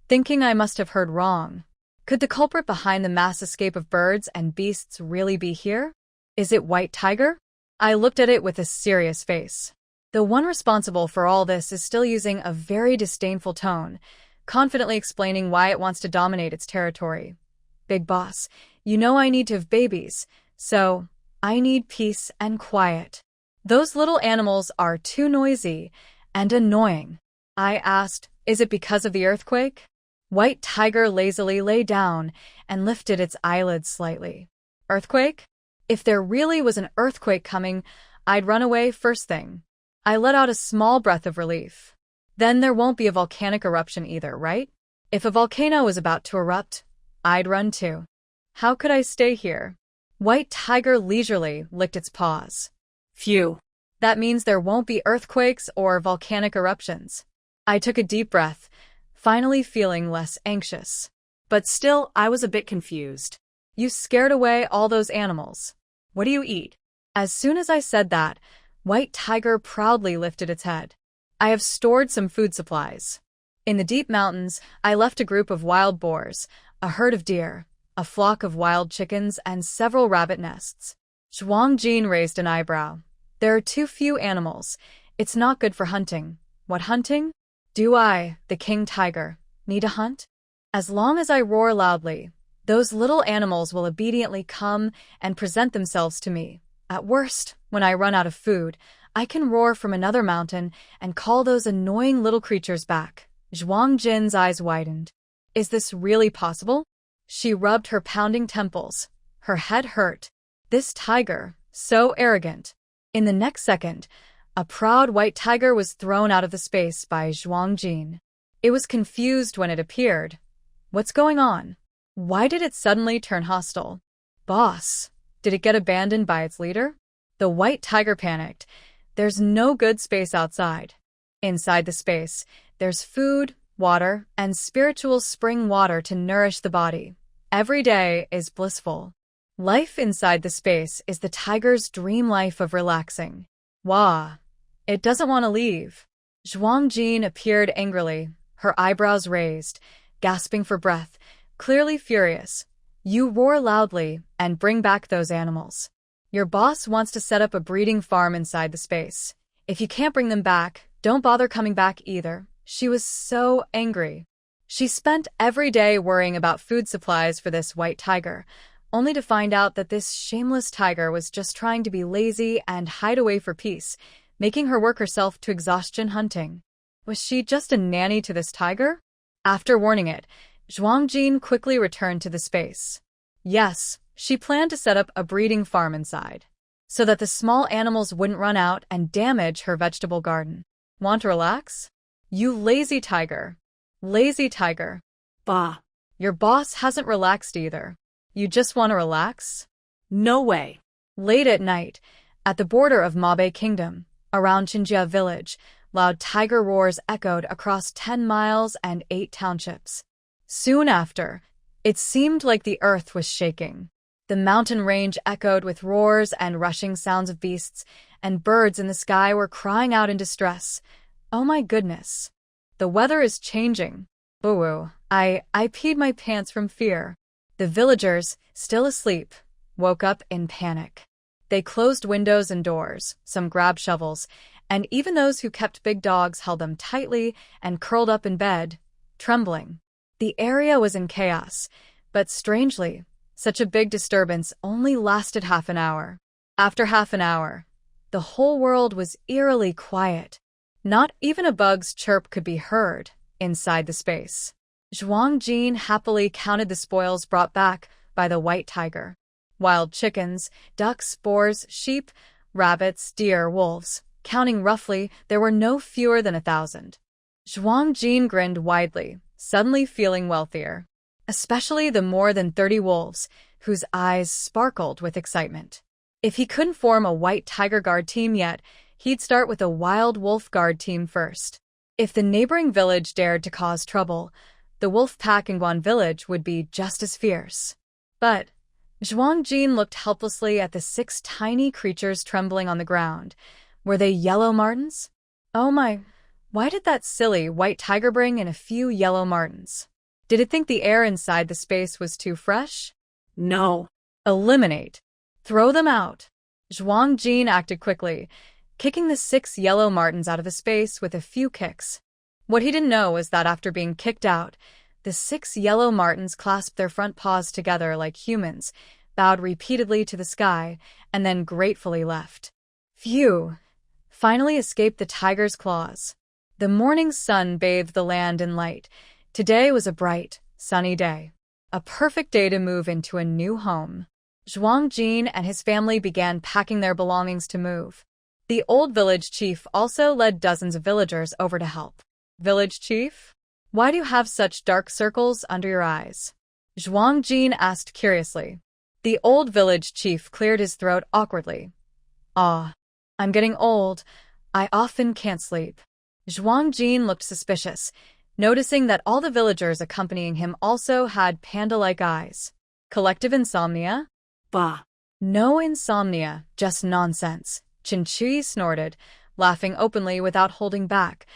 thinking I must have heard wrong. Could the culprit behind the mass escape of birds and beasts really be here? Is it White Tiger? I looked at it with a serious face. The one responsible for all this is still using a very disdainful tone, confidently explaining why it wants to dominate its territory. Big boss, you know I need to have babies, so I need peace and quiet. Those little animals are too noisy and annoying. I asked, is it because of the earthquake? White Tiger lazily lay down and lifted its eyelids slightly. Earthquake? If there really was an earthquake coming, I'd run away first thing. I let out a small breath of relief. Then there won't be a volcanic eruption either, right? If a volcano was about to erupt, I'd run too. How could I stay here? White Tiger leisurely licked its paws.
Phew.
That means there won't be earthquakes or volcanic eruptions. I took a deep breath, finally feeling less anxious.
But still, I was a bit confused.
You scared away all those animals.
What do you eat?
As soon as I said that, White Tiger proudly lifted its head. I have stored some food supplies. In the deep mountains, I left a group of wild boars, a herd of deer, a flock of wild chickens, and several rabbit nests. Zhuang Jin raised an eyebrow. There are too few animals. It's not good for hunting. What hunting? Do I, the king tiger, need to hunt? As long as I roar loudly, those little animals will obediently come and present themselves to me. At worst, when I run out of food, I can roar from another mountain and call those annoying little creatures back. Zhuang Jin's eyes widened. Is this really possible? She rubbed her pounding temples. Her head hurt. This tiger, so arrogant. In the next second, a proud white tiger was thrown out of the space by Zhuang Jin. It was confused when it appeared. What's going on? Why did it suddenly turn hostile? Boss, did it get abandoned by its leader? The white tiger panicked. There's no good space outside. Inside the space, there's food, water, and spiritual spring water to nourish the body. Every day is blissful. Life inside the space is the tiger's dream life of relaxing. Wah! It doesn't want to leave. Zhuang Jin appeared angrily, her eyebrows raised, gasping for breath, clearly furious. You roar loudly and bring back those animals. Your boss wants to set up a breeding farm inside the space. If you can't bring them back, don't bother coming back either. She was so angry. She spent every day worrying about food supplies for this white tiger, only to find out that this shameless tiger was just trying to be lazy and hide away for peace, making her work herself to exhaustion hunting. Was she just a nanny to this tiger? After warning it, Zhuang Jin quickly returned to the space. Yes, she planned to set up a breeding farm inside, so that the small animals wouldn't run out and damage her vegetable garden. Want to relax? You lazy tiger. Lazy tiger.
Bah.
Your boss hasn't relaxed either. You just want to relax?
No way.
Late at night, at the border of Mabe Kingdom, around Qinjia village, loud tiger roars echoed across 10 miles and 8 townships. Soon after, it seemed like the earth was shaking. The mountain range echoed with roars and rushing sounds of beasts, and birds in the sky were crying out in distress. Oh my goodness. The weather is changing. Boo-woo. I peed my pants from fear. The villagers, still asleep, woke up in panic. They closed windows and doors, some grabbed shovels, and even those who kept big dogs held them tightly and curled up in bed, trembling. The area was in chaos, but strangely, such a big disturbance only lasted half an hour. After half an hour, the whole world was eerily quiet. Not even a bug's chirp could be heard inside the space. Zhuang Jin happily counted the spoils brought back by the white tiger. Wild chickens, ducks, boars, sheep, rabbits, deer, wolves. Counting roughly, there were no fewer than 1,000. Zhuang Jin grinned widely, suddenly feeling wealthier. Especially the more than 30 wolves, whose eyes sparkled with excitement. If he couldn't form a white tiger guard team yet, he'd start with a wild wolf guard team first. If the neighboring village dared to cause trouble, the wolf pack in Guan village would be just as fierce. But Zhuang Jin looked helplessly at the 6 tiny creatures trembling on the ground. Were they yellow martens? Oh my, why did that silly white tiger bring in a few yellow martens? Did it think the air inside the space was too fresh?
No.
Eliminate. Throw them out. Zhuang Jin acted quickly, kicking the 6 yellow martens out of the space with a few kicks. What he didn't know was that after being kicked out, the 6 yellow martens clasped their front paws together like humans, bowed repeatedly to the sky, and then gratefully left. Phew! Finally escaped the tiger's claws. The morning sun bathed the land in light. Today was a bright, sunny day. A perfect day to move into a new home. Zhuang Jin and his family began packing their belongings to move. The old village chief also led dozens of villagers over to help. Village chief? Why do you have such dark circles under your eyes? Zhuang Jin asked curiously. The old village chief cleared his throat awkwardly. I'm getting old. I often can't sleep. Zhuang Jin looked suspicious, noticing that all the villagers accompanying him also had panda-like eyes. Collective insomnia?
Bah.
No insomnia, just nonsense. Chin-Chui snorted, laughing openly without holding back.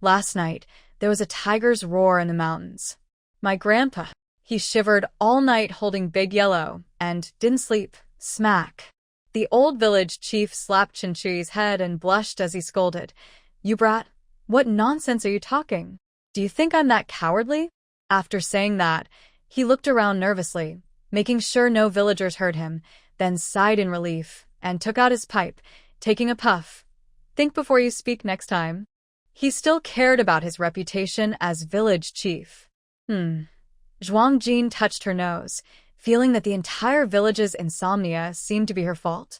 Last night, there was a tiger's roar in the mountains. My grandpa, he shivered all night holding Big Yellow, and didn't sleep. Smack. The old village chief slapped Chin-Chui's head and blushed as he scolded. You brat, what nonsense are you talking? Do you think I'm that cowardly? After saying that, he looked around nervously, making sure no villagers heard him, then sighed in relief, and took out his pipe, taking a puff. Think before you speak next time. He still cared about his reputation as village chief. Zhuang Jin touched her nose, feeling that the entire village's insomnia seemed to be her fault.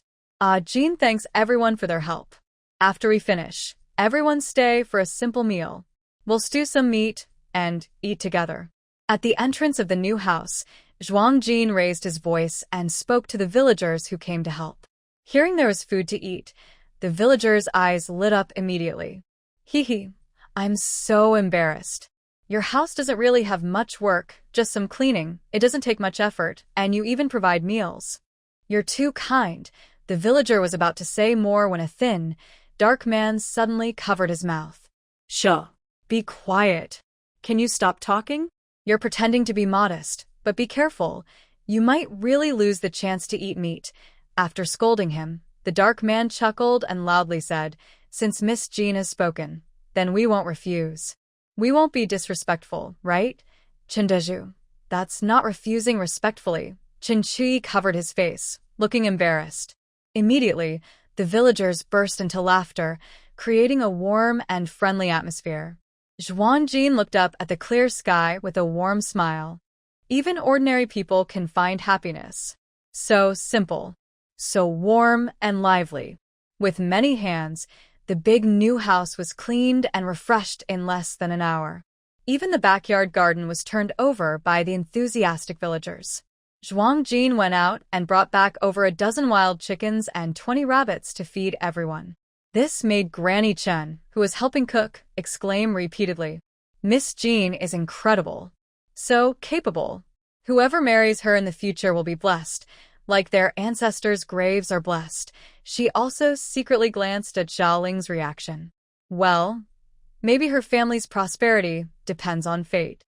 Jin thanks everyone for their help. After we finish, everyone stay for a simple meal. We'll stew some meat and eat together. At the entrance of the new house, Zhuang Jin raised his voice and spoke to the villagers who came to help. Hearing there was food to eat, the villagers' eyes lit up immediately. Hee, I'm so embarrassed. Your house doesn't really have much work, just some cleaning. It doesn't take much effort, and you even provide meals. You're too kind. The villager was about to say more when a thin, dark man suddenly covered his mouth.
Sure.
Be quiet. Can you stop talking? You're pretending to be modest, but be careful. You might really lose the chance to eat meat. After scolding him, the dark man chuckled and loudly said, Since Miss Jean has spoken, then we won't refuse. We won't be disrespectful, right? Chindeju. That's not refusing respectfully. Chin-Chui covered his face, looking embarrassed. Immediately, the villagers burst into laughter, creating a warm and friendly atmosphere. Zhuang Jin looked up at the clear sky with a warm smile. Even ordinary people can find happiness. So simple. So warm and lively. With many hands, the big new house was cleaned and refreshed in less than an hour. Even the backyard garden was turned over by the enthusiastic villagers. Zhuang Jin went out and brought back over a dozen wild chickens and 20 rabbits to feed everyone. This made Granny Chen, who was helping cook, exclaim repeatedly, Miss Jean is incredible. So capable. Whoever marries her in the future will be blessed, like their ancestors' graves are blessed. She also secretly glanced at Xiaoling's reaction. Well, maybe her family's prosperity depends on fate.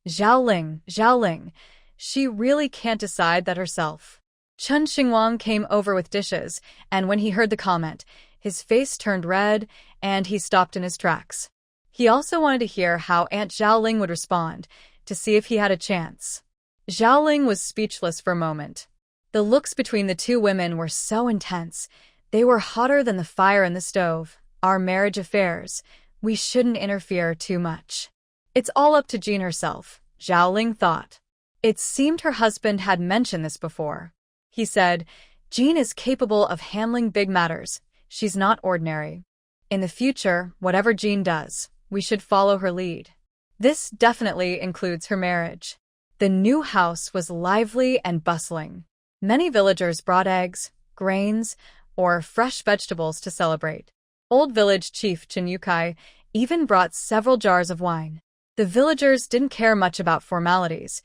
Xiaoling, she really can't decide that herself. Chen Xingwang came over with dishes, and when he heard the comment, his face turned red, and he stopped in his tracks. He also wanted to hear how Aunt Xiaoling would respond, to see if he had a chance. Xiaoling was speechless for a moment. The looks between the two women were so intense. They were hotter than the fire in the stove. Our marriage affairs. We shouldn't interfere too much. It's all up to Jean herself, Xiaoling thought. It seemed her husband had mentioned this before. He said, "Jean is capable of handling big matters. She's not ordinary. In the future, whatever Jean does, we should follow her lead." This definitely includes her marriage. The new house was lively and bustling. Many villagers brought eggs, grains, or fresh vegetables to celebrate. Old village chief Chinyukai even brought several jars of wine. The villagers didn't care much about formalities.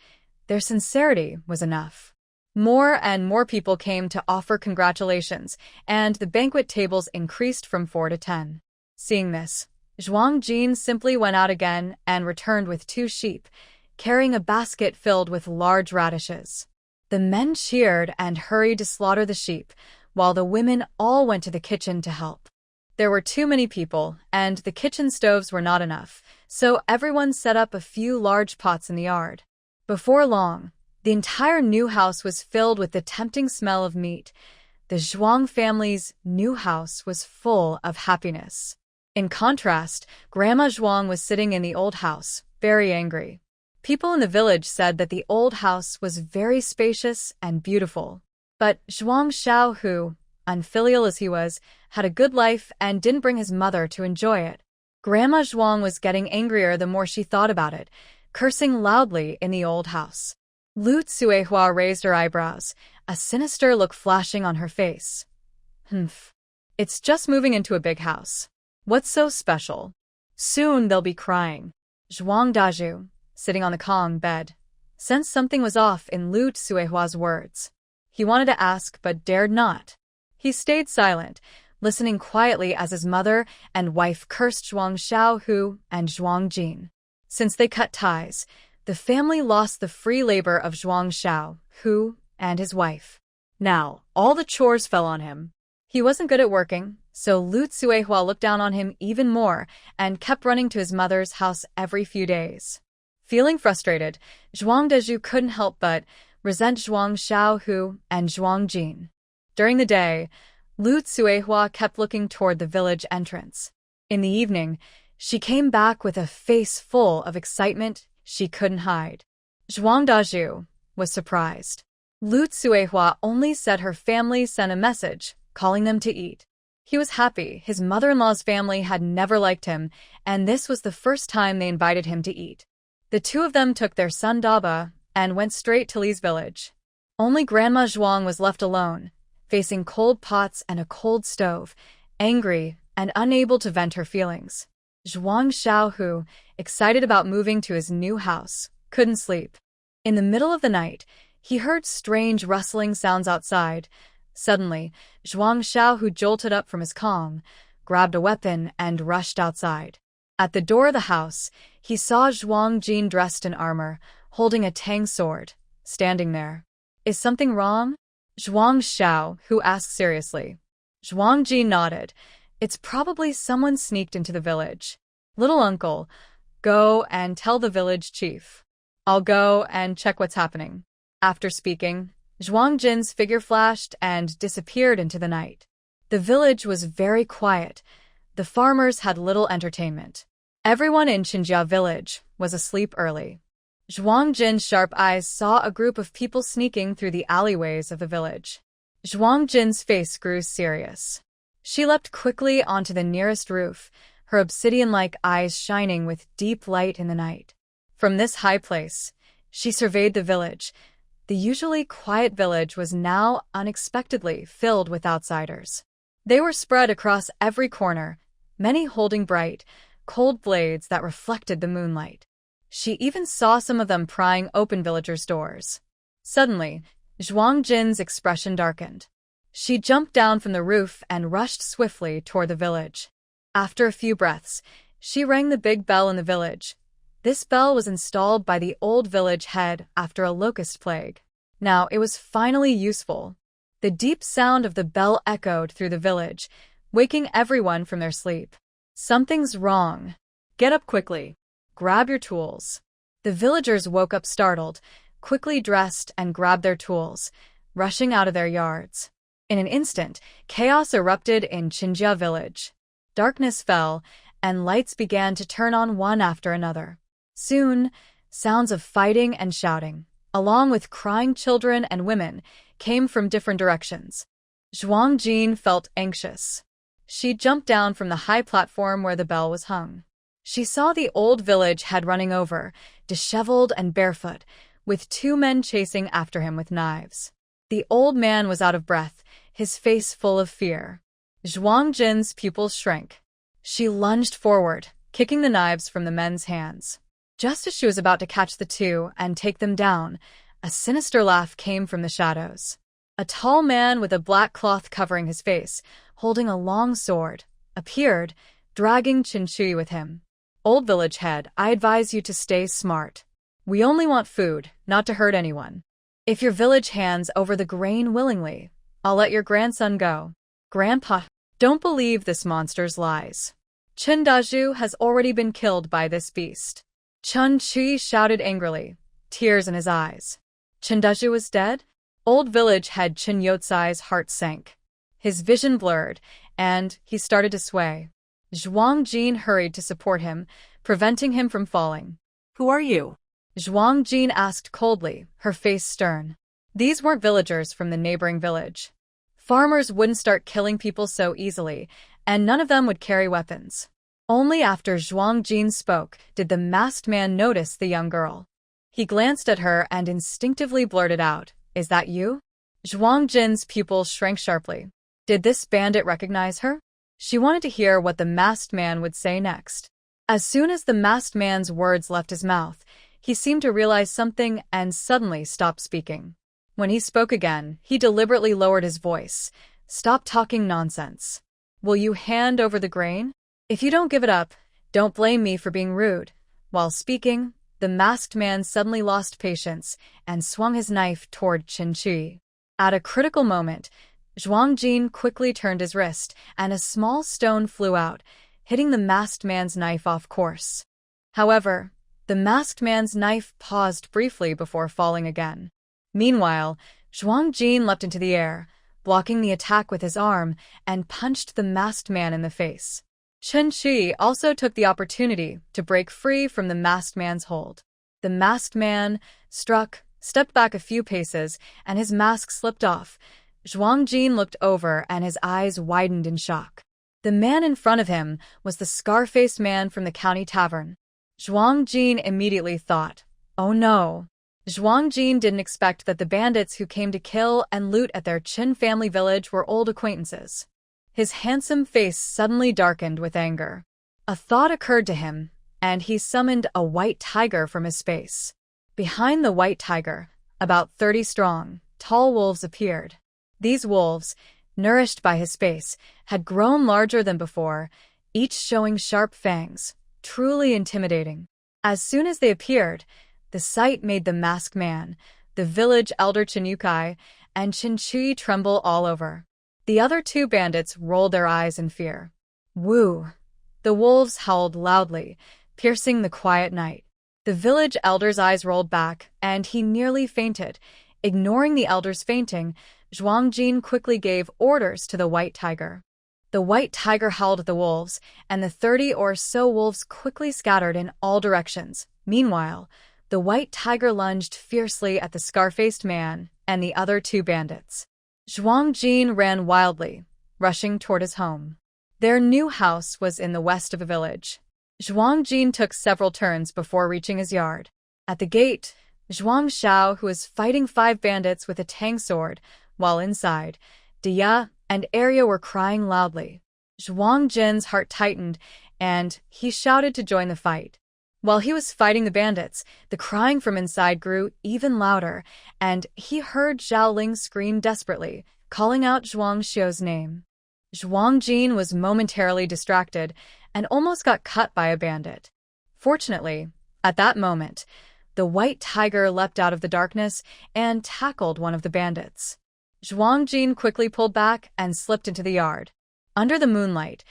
Their sincerity was enough. More and more people came to offer congratulations, and the banquet tables increased from 4 to 10. Seeing this, Zhuang Jin simply went out again and returned with 2 sheep, carrying a basket filled with large radishes. The men cheered and hurried to slaughter the sheep, while the women all went to the kitchen to help. There were too many people, and the kitchen stoves were not enough, so everyone set up a few large pots in the yard. Before long, the entire new house was filled with the tempting smell of meat. The Zhuang family's new house was full of happiness. In contrast, Grandma Zhuang was sitting in the old house, very angry. People in the village said that the old house was very spacious and beautiful. But Zhuang Xiao, who, unfilial as he was, had a good life and didn't bring his mother to enjoy it. Grandma Zhuang was getting angrier the more she thought about it, cursing loudly in the old house. Lu Tsuehua raised her eyebrows, a sinister look flashing on her face. Humph. It's just moving into a big house. What's so special? Soon they'll be crying. Zhuang Daju, sitting on the Kong bed, sensed something was off in Lu Tsuehua's words. He wanted to ask but dared not. He stayed silent, listening quietly as his mother and wife cursed Zhuang Xiaohu and Zhuang Jin. Since they cut ties, the family lost the free labor of Zhuang Xiaohu and his wife. Now, all the chores fell on him. He wasn't good at working, so Lu Tsuehua looked down on him even more and kept running to his mother's house every few days. Feeling frustrated, Zhuang Deju couldn't help but resent Zhuang Xiaohu and Zhuang Jin. During the day, Lu Tsuehua kept looking toward the village entrance. In the evening, she came back with a face full of excitement she couldn't hide. Zhuang Daju was surprised. Lu Tsuehua only said her family sent a message, calling them to eat. He was happy. His mother-in-law's family had never liked him, and this was the first time they invited him to eat. The two of them took their son Daba and went straight to Li's village. Only Grandma Zhuang was left alone, facing cold pots and a cold stove, angry and unable to vent her feelings. Zhuang Xiaohu, excited about moving to his new house, couldn't sleep. In the middle of the night, he heard strange rustling sounds outside. Suddenly, Zhuang Xiaohu jolted up from his Kong, grabbed a weapon, and rushed outside. At the door of the house, he saw Zhuang Jin dressed in armor, holding a tang sword, standing there. "Is something wrong?" Zhuang Xiaohu asked seriously. Zhuang Jin nodded. "It's probably someone sneaked into the village. Little uncle, go and tell the village chief. I'll go and check what's happening." After speaking, Zhuang Jin's figure flashed and disappeared into the night. The village was very quiet. The farmers had little entertainment. Everyone in Qinjia village was asleep early. Zhuang Jin's sharp eyes saw a group of people sneaking through the alleyways of the village. Zhuang Jin's face grew serious. She leapt quickly onto the nearest roof, her obsidian-like eyes shining with deep light in the night. From this high place, she surveyed the village. The usually quiet village was now unexpectedly filled with outsiders. They were spread across every corner, many holding bright, cold blades that reflected the moonlight. She even saw some of them prying open villagers' doors. Suddenly, Zhuang Jin's expression darkened. She jumped down from the roof and rushed swiftly toward the village. After a few breaths, she rang the big bell in the village. This bell was installed by the old village head after a locust plague. Now it was finally useful. The deep sound of the bell echoed through the village, waking everyone from their sleep. "Something's wrong. Get up quickly. Grab your tools." The villagers woke up startled, quickly dressed and grabbed their tools, rushing out of their yards. In an instant, chaos erupted in Qinjia village. Darkness fell, and lights began to turn on one after another. Soon, sounds of fighting and shouting, along with crying children and women, came from different directions. Zhuang Jin felt anxious. She jumped down from the high platform where the bell was hung. She saw the old village head running over, disheveled and barefoot, with 2 men chasing after him with knives. The old man was out of breath, his face full of fear. Zhuang Jin's pupils shrank. She lunged forward, kicking the knives from the men's hands. Just as she was about to catch the 2 and take them down, a sinister laugh came from the shadows. A tall man with a black cloth covering his face, holding a long sword, appeared, dragging Qinchui with him. Old village head, I advise you to stay smart. We only want food, not to hurt anyone. If your village hands over the grain willingly, I'll let your grandson go. Grandpa, don't believe this monster's lies. Chen Dazhu has already been killed by this beast. Chen Qi shouted angrily, tears in his eyes. Chen Dazhu is dead? Old village head Chen Yotsai's heart sank. His vision blurred, and he started to sway. Zhuang Jin hurried to support him, preventing him from falling.
Who are you?
Zhuang Jin asked coldly, her face stern. These weren't villagers from the neighboring village. Farmers wouldn't start killing people so easily, and none of them would carry weapons. Only after Zhuang Jin spoke did the masked man notice the young girl. He glanced at her and instinctively blurted out, Is that you? Zhuang Jin's pupils shrank sharply. Did this bandit recognize her? She wanted to hear what the masked man would say next. As soon as the masked man's words left his mouth, he seemed to realize something and suddenly stopped speaking. When he spoke again, he deliberately lowered his voice. Stop talking nonsense. Will you hand over the grain? If you don't give it up, don't blame me for being rude. While speaking, the masked man suddenly lost patience and swung his knife toward Qinchui. At a critical moment, Zhuang Jin quickly turned his wrist, and a small stone flew out, hitting the masked man's knife off course. However, the masked man's knife paused briefly before falling again. Meanwhile, Zhuang Jin leapt into the air, blocking the attack with his arm, and punched the masked man in the face. Chen Qi also took the opportunity to break free from the masked man's hold. The masked man stepped back a few paces, and his mask slipped off. Zhuang Jin looked over and his eyes widened in shock. The man in front of him was the scar-faced man from the county tavern. Zhuang Jin immediately thought, oh no. Zhuang Jin didn't expect that the bandits who came to kill and loot at their Qin family village were old acquaintances. His handsome face suddenly darkened with anger. A thought occurred to him, and he summoned a white tiger from his space. Behind the white tiger, about 30 strong, tall wolves appeared. These wolves, nourished by his space, had grown larger than before, each showing sharp fangs, truly intimidating. As soon as they appeared, the sight made the masked man, the village elder Qinyukai, and Qinchui tremble all over. The other 2 bandits rolled their eyes in fear. Woo! The wolves howled loudly, piercing the quiet night. The village elder's eyes rolled back, and he nearly fainted. Ignoring the elder's fainting, Zhuang Jin quickly gave orders to the white tiger. The white tiger howled at the wolves, and the 30 or so wolves quickly scattered in all directions. Meanwhile, the white tiger lunged fiercely at the scar-faced man and the other 2 bandits. Zhuang Jin ran wildly, rushing toward his home. Their new house was in the west of the village. Zhuang Jin took several turns before reaching his yard. At the gate, Zhuang Xiao, who was fighting 5 bandits with a tang sword, while inside, Dia and Arya were crying loudly. Zhuang Jin's heart tightened, and he shouted to join the fight. While he was fighting the bandits, the crying from inside grew even louder, and he heard Zhao Ling scream desperately, calling out Zhuang Xiao's name. Zhuang Jin was momentarily distracted and almost got cut by a bandit. Fortunately, at that moment, the white tiger leapt out of the darkness and tackled one of the bandits. Zhuang Jin quickly pulled back and slipped into the yard. Under the moonlight,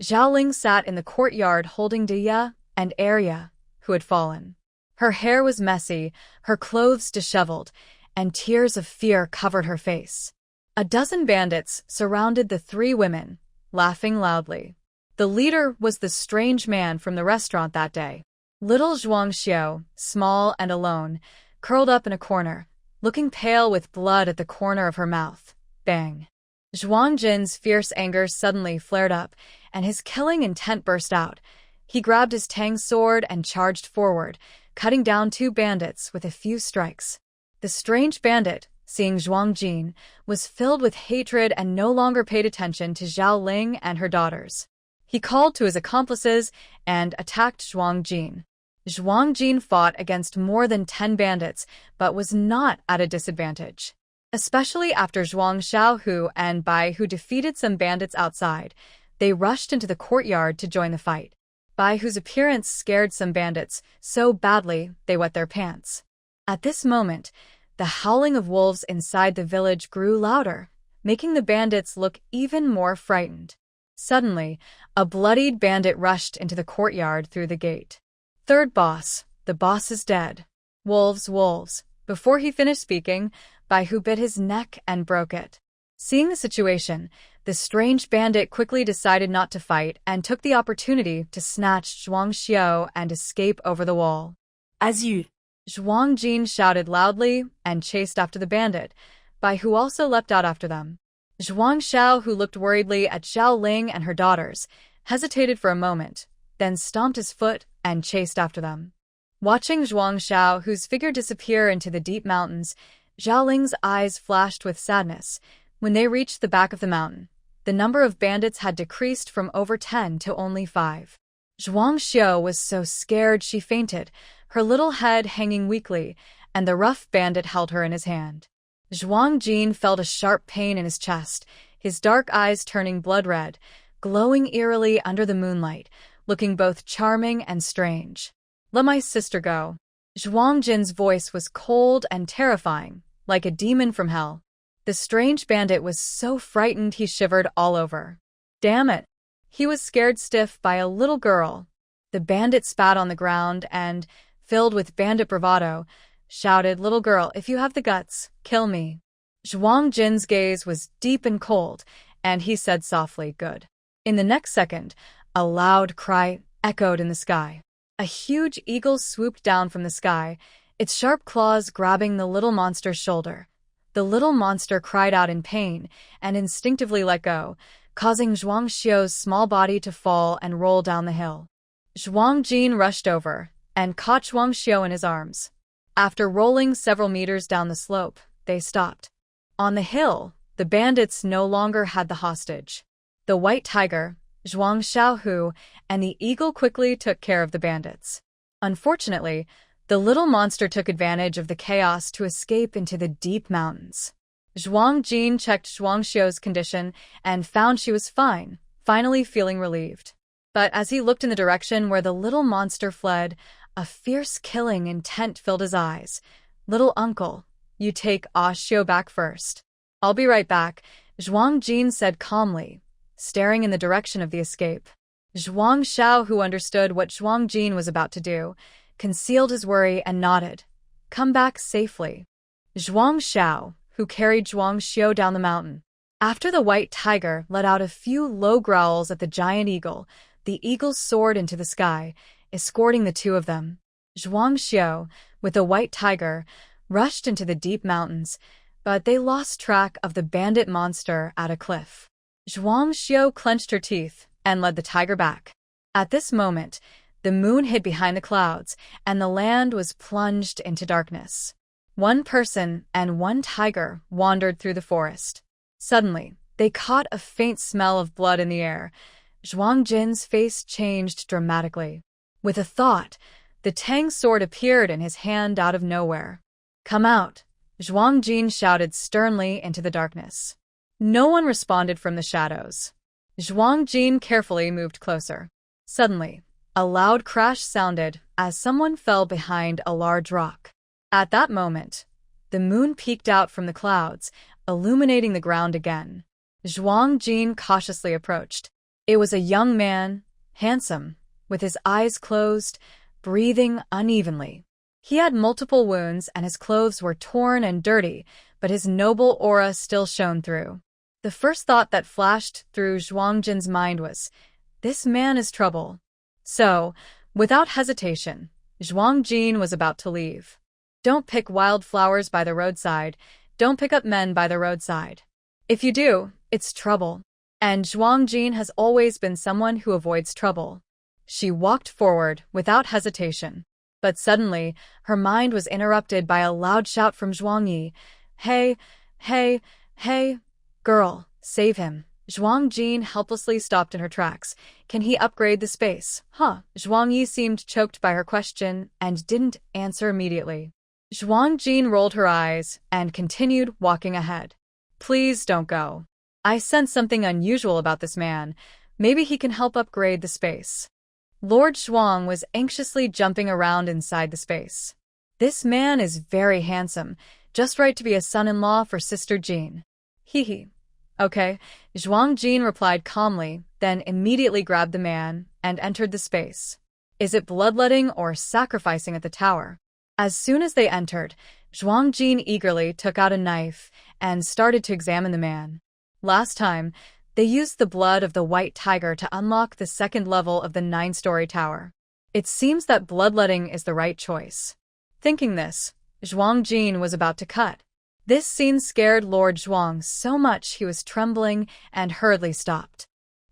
Zhao Ling sat in the courtyard holding Dia and Arya, who had fallen. Her hair was messy, her clothes disheveled, and tears of fear covered her face. A dozen bandits surrounded the 3 women, laughing loudly. The leader was the strange man from the restaurant that day. Little Zhuang Xiao, small and alone, curled up in a corner, looking pale with blood at the corner of her mouth. Bang! Zhuang Jin's fierce anger suddenly flared up, and his killing intent burst out. He grabbed his tang sword and charged forward, cutting down 2 bandits with a few strikes. The strange bandit, seeing Zhuang Jin, was filled with hatred and no longer paid attention to Zhao Ling and her daughters. He called to his accomplices and attacked Zhuang Jin. Zhuang Jin fought against more than 10 bandits, but was not at a disadvantage. Especially after Zhuang Xiaohu and Bai Hu defeated some bandits outside, they rushed into the courtyard to join the fight. Bai Hu's appearance scared some bandits so badly they wet their pants. At this moment, the howling of wolves inside the village grew louder, making the bandits look even more frightened. Suddenly, a bloodied bandit rushed into the courtyard through the gate. Third boss, the boss is dead. Wolves, wolves. Before he finished speaking, Bai Hu bit his neck and broke it. Seeing the situation, the strange bandit quickly decided not to fight and took the opportunity to snatch Zhuang Xiao and escape over the wall.
As you.
Zhuang Jin shouted loudly and chased after the bandit. Bai Hu also leapt out after them. Zhuang Xiao, who looked worriedly at Zhao Ling and her daughters, hesitated for a moment, then stomped his foot and chased after them. Watching Zhuang Xiao, whose figure disappear into the deep mountains, Zhao Ling's eyes flashed with sadness. When they reached the back of the mountain, the number of bandits had decreased from over 10 to only 5. Zhuang Xiao was so scared she fainted, her little head hanging weakly, and the rough bandit held her in his hand. Zhuang Jin felt a sharp pain in his chest, his dark eyes turning blood red, glowing eerily under the moonlight, looking both charming and strange. "Let my sister go." Zhuang Jin's voice was cold and terrifying, like a demon from hell. The strange bandit was so frightened he shivered all over. Damn it! He was scared stiff by a little girl. The bandit spat on the ground and, filled with bandit bravado, shouted, "Little girl, if you have the guts, kill me." Zhuang Jin's gaze was deep and cold, and he said softly, "Good." In the next second, a loud cry echoed in the sky. A huge eagle swooped down from the sky, its sharp claws grabbing the little monster's shoulder. The little monster cried out in pain and instinctively let go, causing Zhuang Xiao's small body to fall and roll down the hill. Zhuang Jin rushed over and caught Zhuang Xiao in his arms. After rolling several meters down the slope, they stopped. On the hill, the bandits no longer had the hostage. The white tiger, Zhuang Xiaohu, and the eagle quickly took care of the bandits. Unfortunately, the little monster took advantage of the chaos to escape into the deep mountains. Zhuang Jin checked Zhuang Xiao's condition and found she was fine, finally feeling relieved. But as he looked in the direction where the little monster fled, a fierce killing intent filled his eyes. "Little uncle, you take Xiao back first." "I'll be right back," Zhuang Jin said calmly, staring in the direction of the escape. Zhuang Xiao, who understood what Zhuang Jin was about to do, concealed his worry and nodded. "Come back safely." Zhuang Xiao, who carried Zhuang Xiao down the mountain. After the white tiger let out a few low growls at the giant eagle, the eagle soared into the sky, escorting the two of them. Zhuang Xiao, with the white tiger, rushed into the deep mountains, but they lost track of the bandit monster at a cliff. Zhuang Xiao clenched her teeth and led the tiger back. At this moment, the moon hid behind the clouds, and the land was plunged into darkness. One person and one tiger wandered through the forest. Suddenly, they caught a faint smell of blood in the air. Zhuang Jin's face changed dramatically. With a thought, the tang sword appeared in his hand out of nowhere. "Come out," Zhuang Jin shouted sternly into the darkness. No one responded from the shadows. Zhuang Jin carefully moved closer. Suddenly, a loud crash sounded as someone fell behind a large rock. At that moment, the moon peeked out from the clouds, illuminating the ground again. Zhuang Jin cautiously approached. It was a young man, handsome, with his eyes closed, breathing unevenly. He had multiple wounds and his clothes were torn and dirty, but his noble aura still shone through. The first thought that flashed through Zhuang Jin's mind was, "This man is trouble." So, without hesitation, Zhuang Jin was about to leave. Don't pick wild flowers by the roadside. Don't pick up men by the roadside. If you do, it's trouble. And Zhuang Jin has always been someone who avoids trouble. She walked forward without hesitation. But suddenly, her mind was interrupted by a loud shout from Zhuang Yi. Hey, hey, hey, girl, save him. Zhuang Jin helplessly stopped in her tracks. Can he upgrade the space? Huh. Zhuang Yi seemed choked by her question and didn't answer immediately. Zhuang Jin rolled her eyes and continued walking ahead. Please don't go. I sense something unusual about this man. Maybe he can help upgrade the space. Lord Zhuang was anxiously jumping around inside the space. This man is very handsome, just right to be a son-in-law for Sister Jean. Hee. Okay, Zhuang Jin replied calmly, then immediately grabbed the man and entered the space. Is it bloodletting or sacrificing at the tower? As soon as they entered, Zhuang Jin eagerly took out a knife and started to examine the man. Last time, they used the blood of the white tiger to unlock the second level of the 9-story tower. It seems that bloodletting is the right choice. Thinking this, Zhuang Jin was about to cut. This scene scared Lord Zhuang so much he was trembling and hurriedly stopped.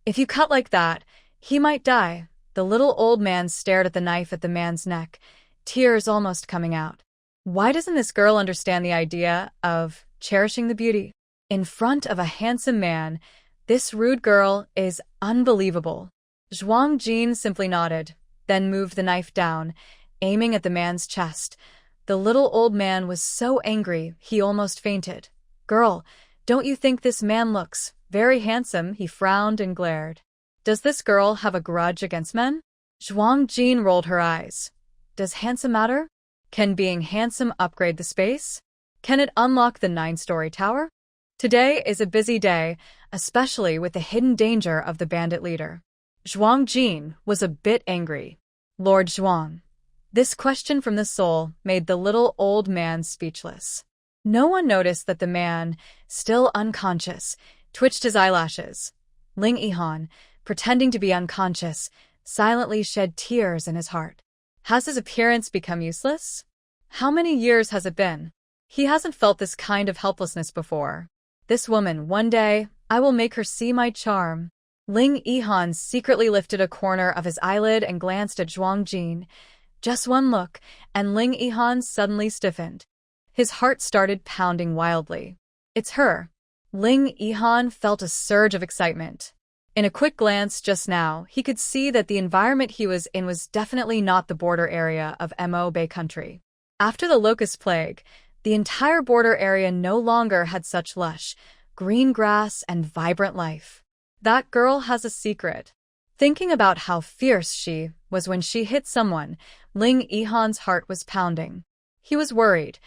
If you cut like that, he might die. The little old man stared at the knife at the man's neck, tears almost coming out. Why doesn't this girl understand the idea of cherishing the beauty? In front of a handsome man, this rude girl is unbelievable. Zhuang Jin simply nodded, then moved the knife down, aiming at the man's chest. The little old man was so angry he almost fainted. Girl, don't you think this man looks very handsome? He frowned and glared. Does this girl have a grudge against men? Zhuang Jin rolled her eyes. Does handsome matter? Can being handsome upgrade the space? Can it unlock the 9-story tower? Today is a busy day, especially with the hidden danger of the bandit leader. Zhuang Jin was a bit angry. Lord Zhuang. This question from the soul made the little old man speechless. No one noticed that the man, still unconscious, twitched his eyelashes. Ling Yihan, pretending to be unconscious, silently shed tears in his heart. Has his appearance become useless? How many years has it been? He hasn't felt this kind of helplessness before. This woman, one day, I will make her see my charm. Ling Yihan secretly lifted a corner of his eyelid and glanced at Zhuang Jin. Just one look, and Ling Yihan suddenly stiffened. His heart started pounding wildly. It's her. Ling Yihan felt a surge of excitement. In a quick glance just now, he could see that the environment he was in was definitely not the border area of Mo Bay country. After the Locust plague, the entire border area no longer had such lush, green grass and vibrant life. That girl has a secret. Thinking about how fierce she was when she hit someone, Ling Yihan's heart was pounding. He was worried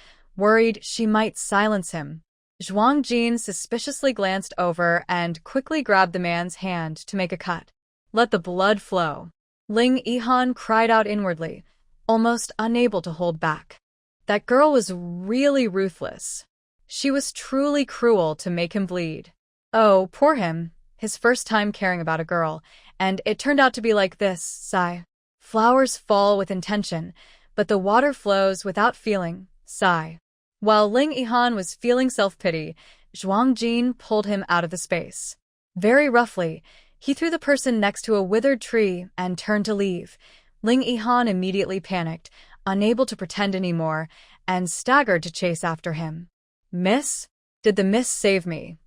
she might silence him. Zhuang Jin suspiciously glanced over and quickly grabbed the man's hand to make a cut. Let the blood flow. Ling Yihan cried out inwardly, almost unable to hold back. That girl was really ruthless. She was truly cruel to make him bleed. Oh, poor him. His first time caring about a girl, and it turned out to be like this, sigh. Flowers fall with intention, but the water flows without feeling, sigh. While Ling Yihan was feeling self-pity, Zhuang Jin pulled him out of the space. Very roughly, he threw the person next to a withered tree and turned to leave. Ling Yihan immediately panicked, unable to pretend anymore, and staggered to chase after him. Miss? Did the miss save me?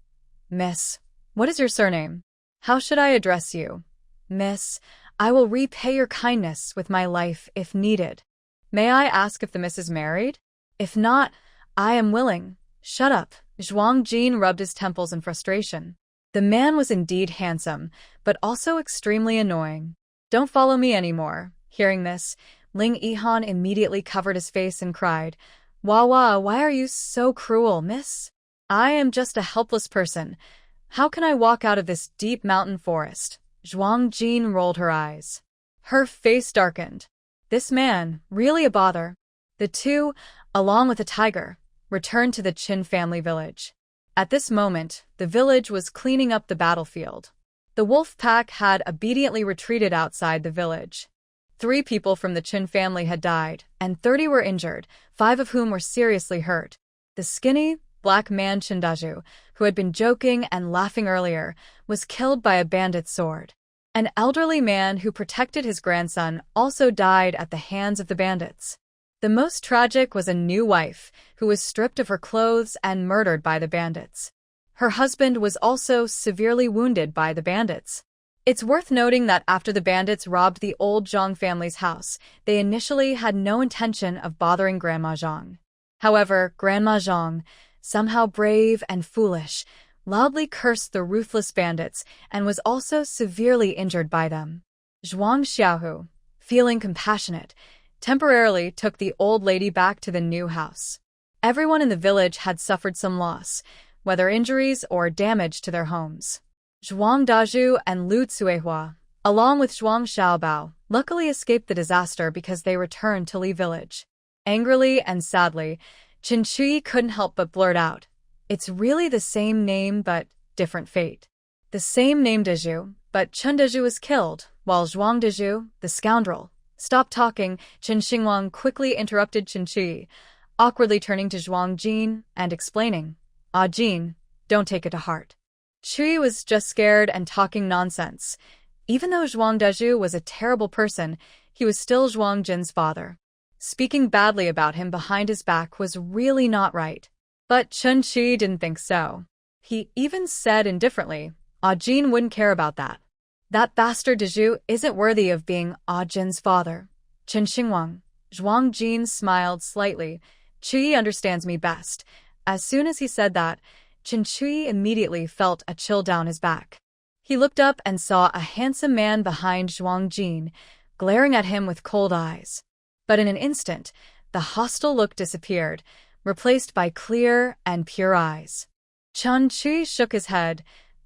Miss, what is your surname? How should I address you? Miss, I will repay your kindness with my life if needed. May I ask if the miss is married? If not, I am willing. Shut up. Zhuang Jin rubbed his temples in frustration. The man was indeed handsome, but also extremely annoying. Don't follow me anymore. Hearing this, Ling Yihan immediately covered his face and cried, Wah, why are you so cruel, miss? I am just a helpless person. How can I walk out of this deep mountain forest? Zhuang Jin rolled her eyes. Her face darkened. This man, really a bother. The two, along with the tiger, returned to the Qin family village. At this moment, the village was cleaning up the battlefield. The wolf pack had obediently retreated outside the village. 3 people from the Chen family had died, and 30 were injured, 5 of whom were seriously hurt. The skinny, black man Chen Daju, who had been joking and laughing earlier, was killed by a bandit's sword. An elderly man who protected his grandson also died at the hands of the bandits. The most tragic was a new wife, who was stripped of her clothes and murdered by the bandits. Her husband was also severely wounded by the bandits. It's worth noting that after the bandits robbed the old Zhang family's house, they initially had no intention of bothering Grandma Zhang. However, Grandma Zhang, somehow brave and foolish, loudly cursed the ruthless bandits and was also severely injured by them. Zhuang Xiaohu, feeling compassionate, temporarily took the old lady back to the new house. Everyone in the village had suffered some loss, whether injuries or damage to their homes. Zhuang Daju and Lu Cuehua, along with Zhuang Xiaobao, luckily escaped the disaster because they returned to Li village. Angrily and sadly, Chen Chui couldn't help but blurt out, "It's really the same name but different fate." The same name Daju, but Chen Daju was killed, while Zhuang Daju, the scoundrel, stopped talking. Chen Xingwang quickly interrupted Chen Chui, awkwardly turning to Zhuang Jin and explaining, "Ah, Jin, don't take it to heart." Chui was just scared and talking nonsense. Even though Zhuang Daju was a terrible person, he was still Zhuang Jin's father. Speaking badly about him behind his back was really not right. But Chen Chui didn't think so. He even said indifferently, "Ah Jin wouldn't care about that. That bastard Daju isn't worthy of being Ah Jin's father." Chen Xingwang, Zhuang Jin smiled slightly. "Chui understands me best." As soon as he said that, Chen Chui immediately felt a chill down his back. He looked up and saw a handsome man behind Zhuang Jin, glaring at him with cold eyes. But in an instant, the hostile look disappeared, replaced by clear and pure eyes. Chen Chui shook his head,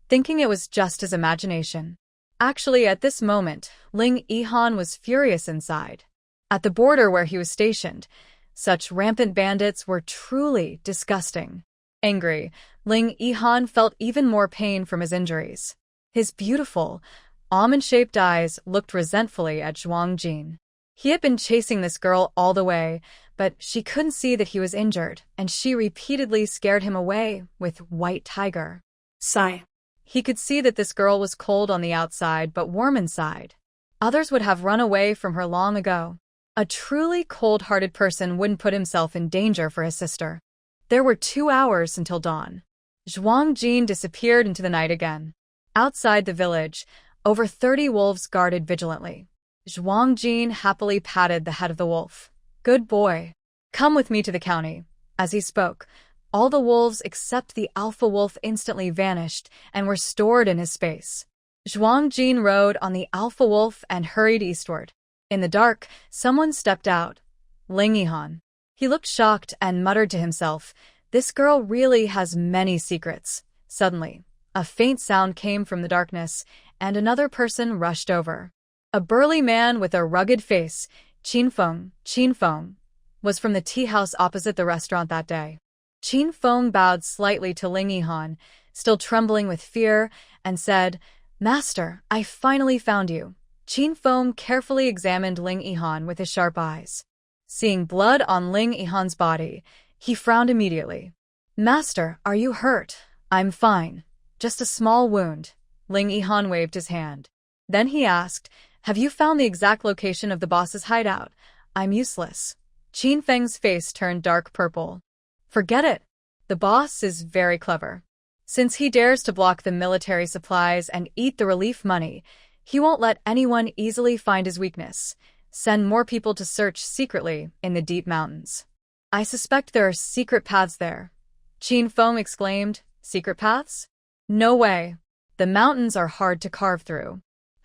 thinking it was just his imagination. Actually, at this moment, Ling Yihan was furious inside. At the border where he was stationed, such rampant bandits were truly disgusting. Angry, Ling Yihan felt even more pain from his injuries. His beautiful, almond-shaped eyes looked resentfully at Zhuang Jin. He had been chasing this girl all the way, but she couldn't see that he was injured, and she repeatedly scared him away with White Tiger.
Sigh.
He could see that this girl was cold on the outside but warm inside. Others would have run away from her long ago. A truly cold-hearted person wouldn't put himself in danger for his sister. There were 2 hours until dawn. Zhuang Jin disappeared into the night again. Outside the village, over 30 wolves guarded vigilantly. Zhuang Jin happily patted the head of the wolf. "Good boy. Come with me to the county." As he spoke, all the wolves except the alpha wolf instantly vanished and were stored in his space. Zhuang Jin rode on the alpha wolf and hurried eastward. In the dark, someone stepped out. Ling Yihan. He looked shocked and muttered to himself, "This girl really has many secrets." Suddenly, a faint sound came from the darkness, and another person rushed over. A burly man with a rugged face, Qin Feng, was from the tea house opposite the restaurant that day. Qin Feng bowed slightly to Ling Yihan, still trembling with fear, and said, "Master, I finally found you." Qin Feng carefully examined Ling Yihan with his sharp eyes. Seeing blood on Ling Yihan's body, he frowned immediately. "Master, are you hurt?" "I'm fine. Just a small wound." Ling Yihan waved his hand. Then he asked, "Have you found the exact location of the boss's hideout?" "I'm useless." Qin Feng's face turned dark purple. "Forget it. The boss is very clever. Since he dares to block the military supplies and eat the relief money, he won't let anyone easily find his weakness. Send more people to search secretly in the deep mountains. I suspect there are secret paths there." Qin Feng exclaimed, "Secret paths? No way. The mountains are hard to carve through.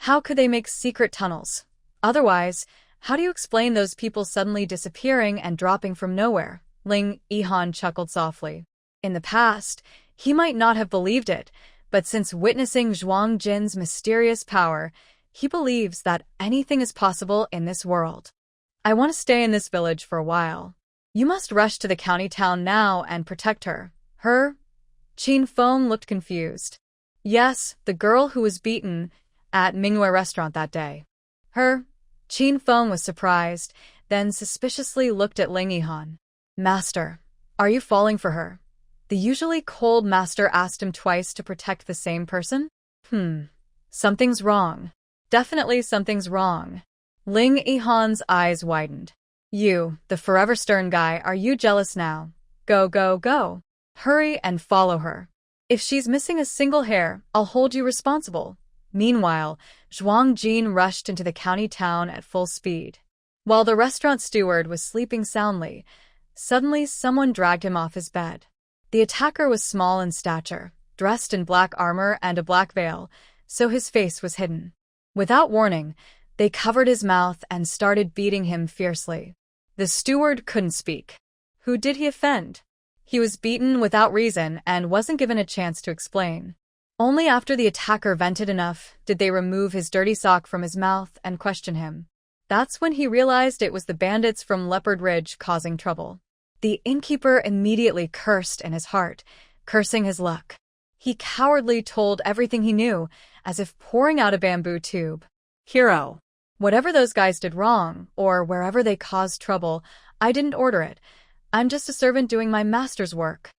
How could they make secret tunnels? Otherwise, how do you explain those people suddenly disappearing and dropping from nowhere?" Ling Yihan chuckled softly. In the past, he might not have believed it, but since witnessing Zhuang Jin's mysterious power, he believes that anything is possible in this world. "I want to stay in this village for a while. You must rush to the county town now and protect her." "Her?" Qin Feng looked confused. "Yes, the girl who was beaten at Manhwa restaurant that day." "Her?" Qin Feng was surprised, then suspiciously looked at Ling Yihan. Master, are you falling for her? The usually cold master asked him twice to protect the same person? Something's wrong. Definitely something's wrong. Ling Yihan's eyes widened. You, the forever stern guy, are you jealous now? Go, go, go. Hurry and follow her. If she's missing a single hair, I'll hold you responsible. Meanwhile, Zhuang Jin rushed into the county town at full speed. While the restaurant steward was sleeping soundly, suddenly someone dragged him off his bed. The attacker was small in stature, dressed in black armor and a black veil, so his face was hidden. Without warning, they covered his mouth and started beating him fiercely. The steward couldn't speak. Who did he offend? He was beaten without reason and wasn't given a chance to explain. Only after the attacker vented enough did they remove his dirty sock from his mouth and question him. That's when he realized it was the bandits from Leopard Ridge causing trouble. The innkeeper immediately cursed in his heart, cursing his luck. He cowardly told everything he knew, as if pouring out a bamboo tube. Hero. Whatever those guys did wrong, or wherever they caused trouble, I didn't order it. I'm just a servant doing my master's work.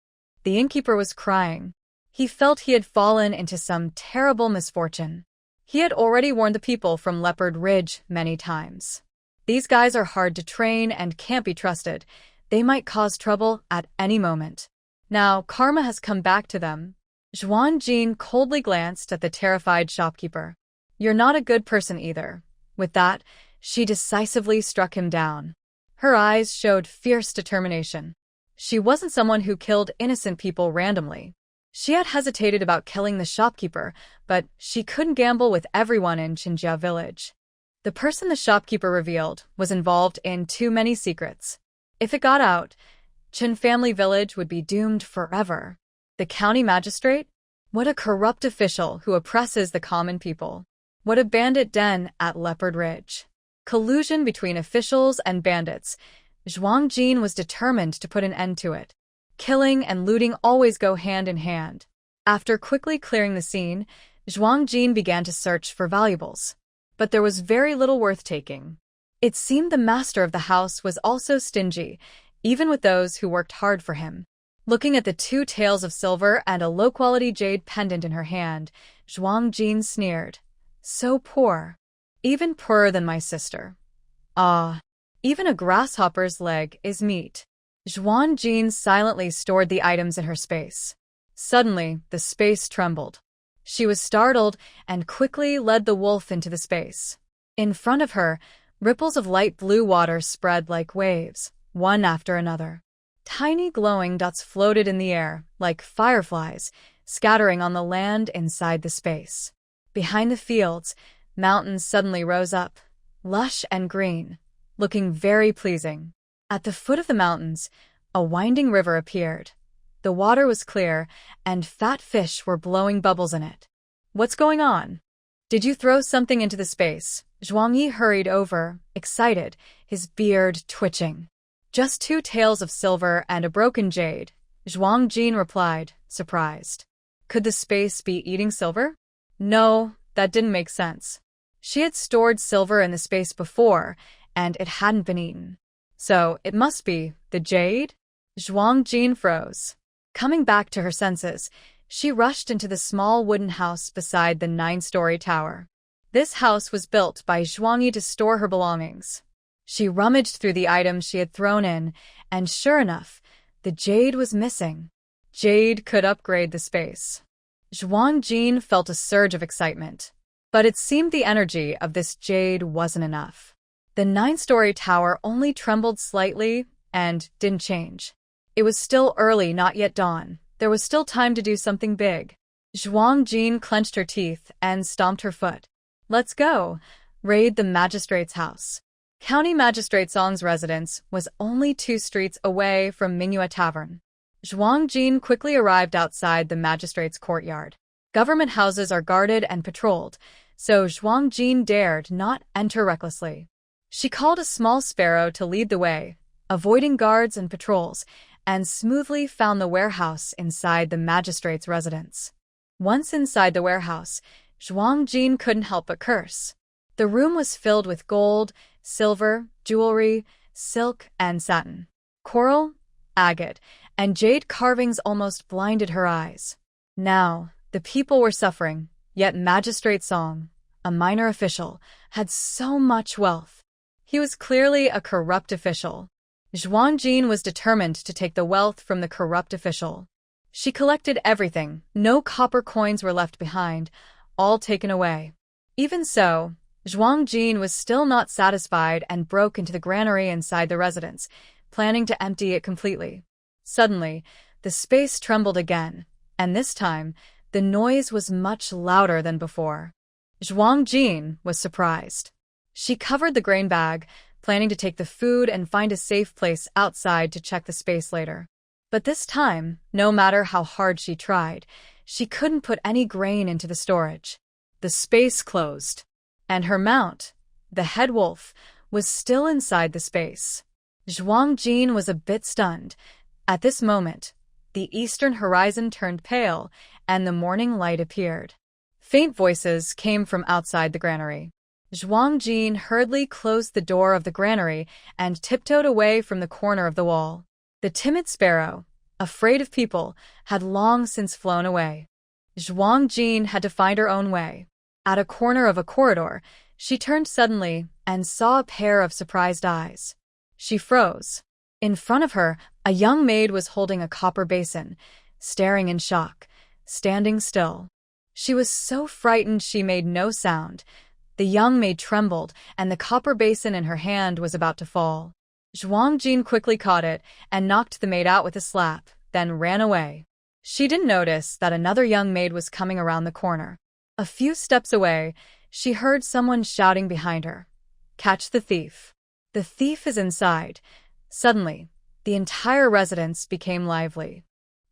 The innkeeper was crying. He felt he had fallen into some terrible misfortune. He had already warned the people from Leopard Ridge many times. These guys are hard to train and can't be trusted. They might cause trouble at any moment. Now, karma has come back to them. Zhuang Jin coldly glanced at the terrified shopkeeper. You're not a good person either. With that, she decisively struck him down. Her eyes showed fierce determination. She wasn't someone who killed innocent people randomly. She had hesitated about killing the shopkeeper, but she couldn't gamble with everyone in Qinjia village. The person the shopkeeper revealed was involved in too many secrets. If it got out, Qin family village would be doomed forever. The county magistrate? What a corrupt official who oppresses the common people. What a bandit den at Leopard Ridge. Collusion between officials and bandits. Zhuang Jin was determined to put an end to it. Killing and looting always go hand in hand. After quickly clearing the scene, Zhuang Jin began to search for valuables. But there was very little worth taking. It seemed the master of the house was also stingy, even with those who worked hard for him. Looking at the 2 taels of silver and a low-quality jade pendant in her hand, Zhuang Jin sneered. So poor. Even poorer than my sister. Ah, even a grasshopper's leg is meat. Zhuang Jin silently stored the items in her space. Suddenly, the space trembled. She was startled and quickly led the wolf into the space. In front of her, ripples of light blue water spread like waves, one after another. Tiny glowing dots floated in the air, like fireflies, scattering on the land inside the space. Behind the fields, mountains suddenly rose up, lush and green, looking very pleasing. At the foot of the mountains, a winding river appeared. The water was clear, and fat fish were blowing bubbles in it. What's going on? Did you throw something into the space? Zhuang Yi hurried over, excited, his beard twitching. Just 2 taels of silver and a broken jade, Zhuang Jin replied, surprised. Could the space be eating silver? No, that didn't make sense. She had stored silver in the space before, and it hadn't been eaten. So it must be the jade? Zhuang Jin froze. Coming back to her senses, she rushed into the small wooden house beside the 9-story tower. This house was built by Zhuang Yi to store her belongings. She rummaged through the items she had thrown in, and sure enough, the jade was missing. Jade could upgrade the space. Zhuang Jin felt a surge of excitement. But it seemed the energy of this jade wasn't enough. The 9-story tower only trembled slightly and didn't change. It was still early, not yet dawn. There was still time to do something big. Zhuang Jin clenched her teeth and stomped her foot. Let's go. Raid the magistrate's house. County Magistrate Song's residence was only 2 streets away from Manhwa Tavern. Zhuang Jin quickly arrived outside the magistrate's courtyard. Government houses are guarded and patrolled, so Zhuang Jin dared not enter recklessly. She called a small sparrow to lead the way, avoiding guards and patrols, and smoothly found the warehouse inside the magistrate's residence. Once inside the warehouse, Zhuang Jin couldn't help but curse. The room was filled with gold, silver, jewelry, silk, and satin. Coral, agate, and jade carvings almost blinded her eyes. Now, the people were suffering, yet Magistrate Song, a minor official, had so much wealth. He was clearly a corrupt official. Zhuang Jin was determined to take the wealth from the corrupt official. She collected everything, no copper coins were left behind, all taken away. Even so, Zhuang Jin was still not satisfied and broke into the granary inside the residence, planning to empty it completely. Suddenly, the space trembled again, and this time, the noise was much louder than before. Zhuang Jin was surprised. She covered the grain bag, planning to take the food and find a safe place outside to check the space later. But this time, no matter how hard she tried, she couldn't put any grain into the storage. The space closed, and her mount, the head wolf, was still inside the space. Zhuang Jin was a bit stunned. At this moment, the eastern horizon turned pale, and the morning light appeared. Faint voices came from outside the granary. Zhuang Jin hurriedly closed the door of the granary and tiptoed away from the corner of the wall. The timid sparrow, afraid of people, had long since flown away. Zhuang Jin had to find her own way. At a corner of a corridor, she turned suddenly and saw a pair of surprised eyes. She froze. In front of her, a young maid was holding a copper basin, staring in shock, standing still. She was so frightened she made no sound. The young maid trembled, and the copper basin in her hand was about to fall. Zhuang Jin quickly caught it and knocked the maid out with a slap, then ran away. She didn't notice that another young maid was coming around the corner. A few steps away, she heard someone shouting behind her, "Catch the thief! The thief is inside!" Suddenly, the entire residence became lively.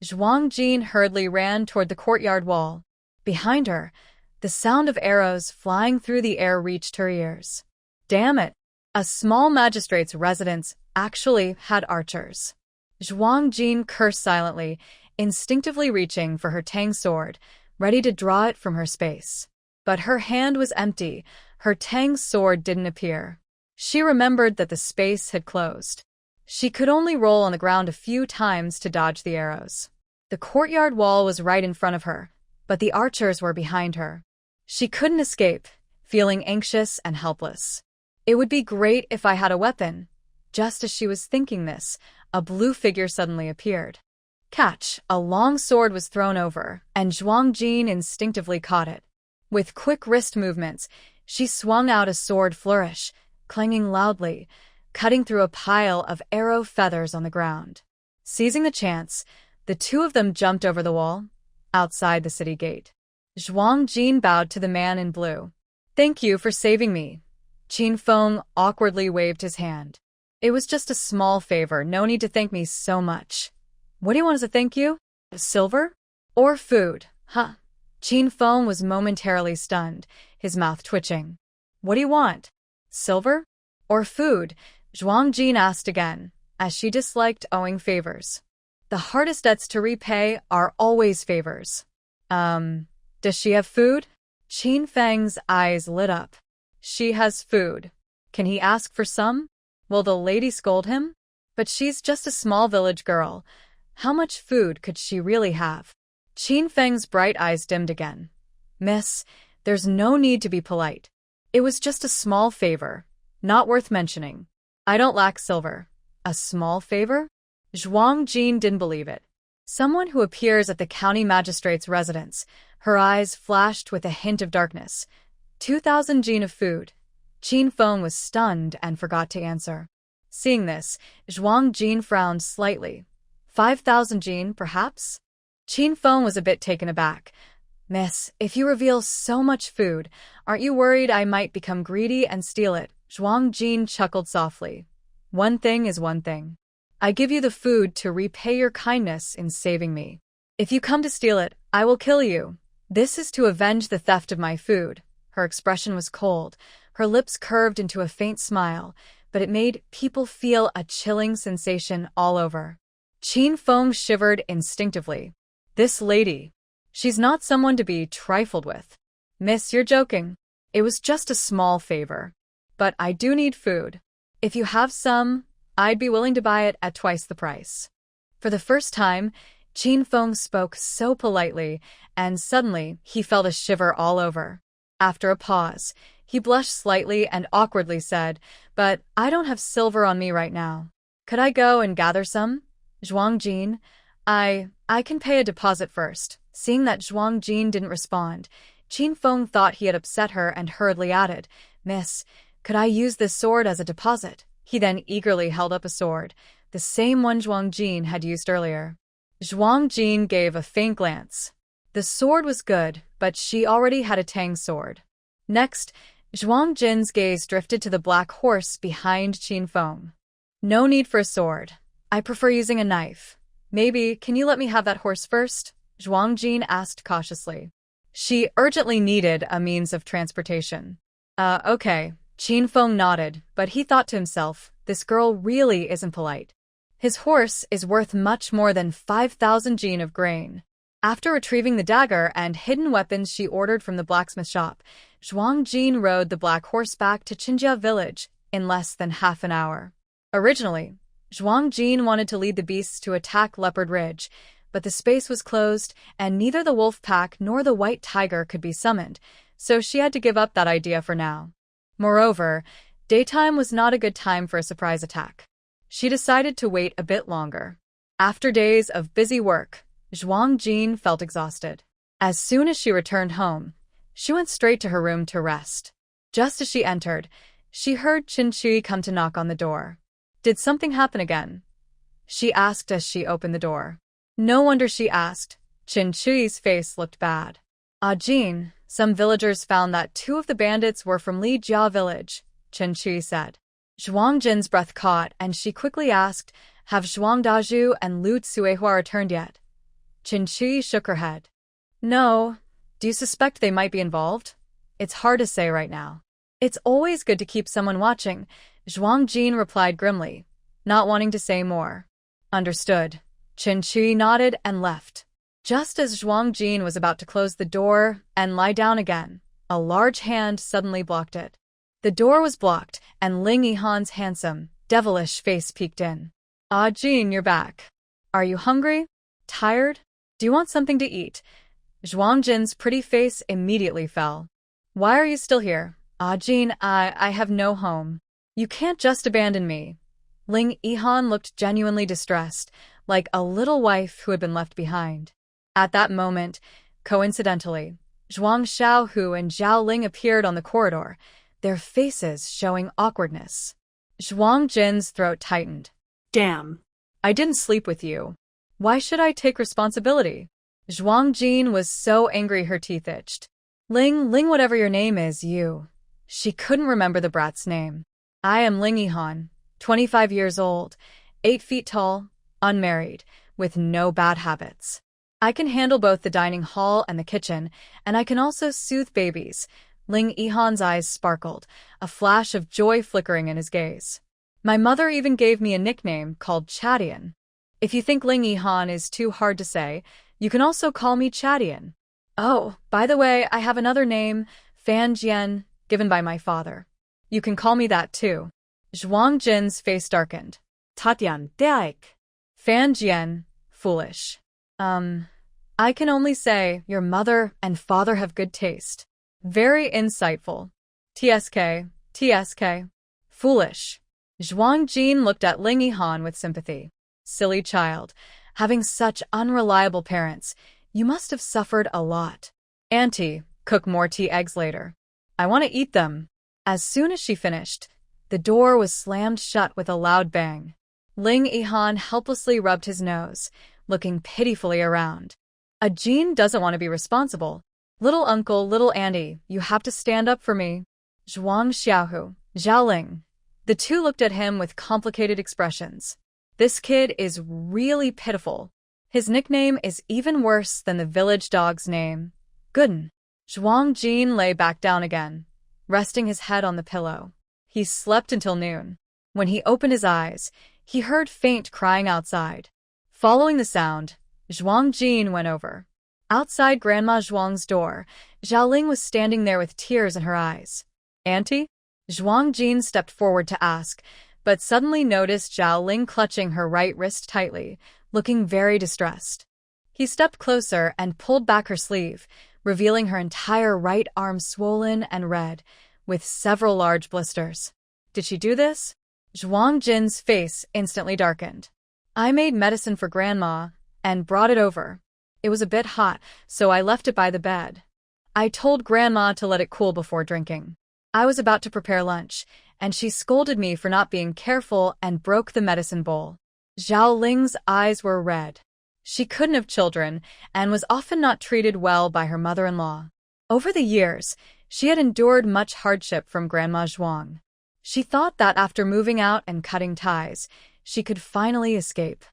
Zhuang Jin hurriedly ran toward the courtyard wall. Behind her, the sound of arrows flying through the air reached her ears. Damn it! A small magistrate's residence actually had archers. Zhuang Jin cursed silently, instinctively reaching for her tang sword, ready to draw it from her space. But her hand was empty, her tang sword didn't appear. She remembered that the space had closed. She could only roll on the ground a few times to dodge the arrows. The courtyard wall was right in front of her, but the archers were behind her. She couldn't escape, feeling anxious and helpless. It would be great if I had a weapon. Just as she was thinking this, a blue figure suddenly appeared. Catch! A long sword was thrown over, and Zhuang Jin instinctively caught it. With quick wrist movements, she swung out a sword flourish, clanging loudly, cutting through a pile of arrow feathers on the ground. Seizing the chance, the two of them jumped over the wall, outside the city gate. Zhuang Jin bowed to the man in blue. "Thank you for saving me." Qin Feng awkwardly waved his hand. "It was just a small favor, no need to thank me so much." "What do you want as a thank you? Silver? Or food, huh?" Qin Feng was momentarily stunned, his mouth twitching. "What do you want? Silver? Or food?" Zhuang Jin asked again, as she disliked owing favors. The hardest debts to repay are always favors. Does she have food? Qin Feng's eyes lit up. She has food. Can he ask for some? Will the lady scold him? But she's just a small village girl. How much food could she really have? Qin Feng's bright eyes dimmed again. "Miss, there's no need to be polite. It was just a small favor, not worth mentioning. I don't lack silver." "A small favor?" Zhuang Jin didn't believe it. Someone who appears at the county magistrate's residence. Her eyes flashed with a hint of darkness. 2,000 jin of food. Qin Feng was stunned and forgot to answer. Seeing this, Zhuang Jin frowned slightly. 5,000 jin, perhaps? Qin Feng was a bit taken aback. "Miss, if you reveal so much food, aren't you worried I might become greedy and steal it?" Zhuang Jin chuckled softly. "One thing is one thing. I give you the food to repay your kindness in saving me. If you come to steal it, I will kill you. This is to avenge the theft of my food." Her expression was cold, her lips curved into a faint smile, but it made people feel a chilling sensation all over. Qin Feng shivered instinctively. This lady. She's not someone to be trifled with. "Miss, you're joking." It was just a small favor. But I do need food. If you have some, I'd be willing to buy it at twice the price. For the first time, Qin Feng spoke so politely, and suddenly he felt a shiver all over. After a pause, he blushed slightly and awkwardly said, "But I don't have silver on me right now. Could I go and gather some?" "Zhuang Jin, I can pay a deposit first." Seeing that Zhuang Jin didn't respond, Qin Feng thought he had upset her and hurriedly added, "Miss, could I use this sword as a deposit?" He then eagerly held up a sword, the same one Zhuang Jin had used earlier. Zhuang Jin gave a faint glance. The sword was good, but she already had a Tang sword. Next, Zhuang Jin's gaze drifted to the black horse behind Qin Feng. "No need for a sword. I prefer using a knife. Maybe, can you let me have that horse first?" Zhuang Jin asked cautiously. She urgently needed a means of transportation. Okay. Qin Feng nodded, but he thought to himself, this girl really isn't polite. His horse is worth much more than 5,000 jin of grain. After retrieving the dagger and hidden weapons she ordered from the blacksmith shop, Zhuang Jin rode the black horse back to Qinjia village in less than half an hour. Originally, Zhuang Jin wanted to lead the beasts to attack Leopard Ridge, but the space was closed and neither the wolf pack nor the white tiger could be summoned, so she had to give up that idea for now. Moreover, daytime was not a good time for a surprise attack. She decided to wait a bit longer. After days of busy work, Zhuang Jin felt exhausted. As soon as she returned home, she went straight to her room to rest. Just as she entered, she heard Qin Chui come to knock on the door. "Did something happen again?" she asked as she opened the door. No wonder she asked. Qin Chui's face looked bad. Jin, some villagers found that 2 of the bandits were from Li Jia village," Qin Chui said. Zhuang Jin's breath caught and she quickly asked, "Have Zhuang Dazhu and Lu Tsuehua returned yet?" Qin Chui shook her head. "No. Do you suspect they might be involved?" "It's hard to say right now." "It's always good to keep someone watching," Zhuang Jin replied grimly, not wanting to say more. "Understood." Qin Chui nodded and left. Just as Zhuang Jin was about to close the door and lie down again, a large hand suddenly blocked it. The door was blocked, and Ling Yihan's handsome, devilish face peeked in. Jin, you're back. Are you hungry? Tired? Do you want something to eat?" Zhuang Jin's pretty face immediately fell. "Why are you still here?" Jin, I have no home. You can't just abandon me." Ling Yihan looked genuinely distressed, like a little wife who had been left behind. At that moment, coincidentally, Zhuang Xiaohu and Zhao Ling appeared on the corridor, their faces showing awkwardness. Zhuang Jin's throat tightened.
Damn.
"I didn't sleep with you. Why should I take responsibility?" Zhuang Jin was so angry her teeth itched. Ling, whatever your name is, you." She couldn't remember the brat's name. "I am Ling Yihan, 25 years old, 8 feet tall, unmarried, with no bad habits. I can handle both the dining hall and the kitchen, and I can also soothe babies." Ling Yihan's eyes sparkled, a flash of joy flickering in his gaze. "My mother even gave me a nickname called Chadian. If you think Ling Yihan is too hard to say, you can also call me Chadian. Oh, by the way, I have another name, Fan Jian, given by my father. You can call me that too." Zhuang Jin's face darkened.
Tatian, Daik.
"Fan Jian, foolish. I can only say your mother and father have good taste. Very insightful. TSK. Foolish." Zhuang Jin looked at Ling Yihan with sympathy. "Silly child, having such unreliable parents, you must have suffered a lot. Auntie, cook more tea eggs later. I want to eat them." As soon as she finished, the door was slammed shut with a loud bang. Ling Yihan helplessly rubbed his nose, looking pitifully around. Jin doesn't want to be responsible. "Little uncle, little auntie, you have to stand up for me." Zhuang Xiaohu, Zhao Ling. The two looked at him with complicated expressions. This kid is really pitiful. His nickname is even worse than the village dog's name. Gooden. Zhuang Jin lay back down again, resting his head on the pillow. He slept until noon. When he opened his eyes, he heard faint crying outside. Following the sound, Zhuang Jin went over. Outside Grandma Zhuang's door, Xiaoling was standing there with tears in her eyes. Auntie? Zhuang Jin stepped forward to ask, but suddenly noticed Xiaoling clutching her right wrist tightly, looking very distressed. He stepped closer and pulled back her sleeve, revealing her entire right arm swollen and red, with several large blisters. Did she do this? Zhuang Jin's face instantly darkened. I made medicine for Grandma and brought it over. It was a bit hot, so I left it by the bed. I told Grandma to let it cool before drinking. I was about to prepare lunch, and she scolded me for not being careful and broke the medicine bowl. Zhao Ling's eyes were red. She couldn't have children and was often not treated well by her mother-in-law. Over the years, she had endured much hardship from Grandma Zhuang. She thought that after moving out and cutting ties, she could finally escape.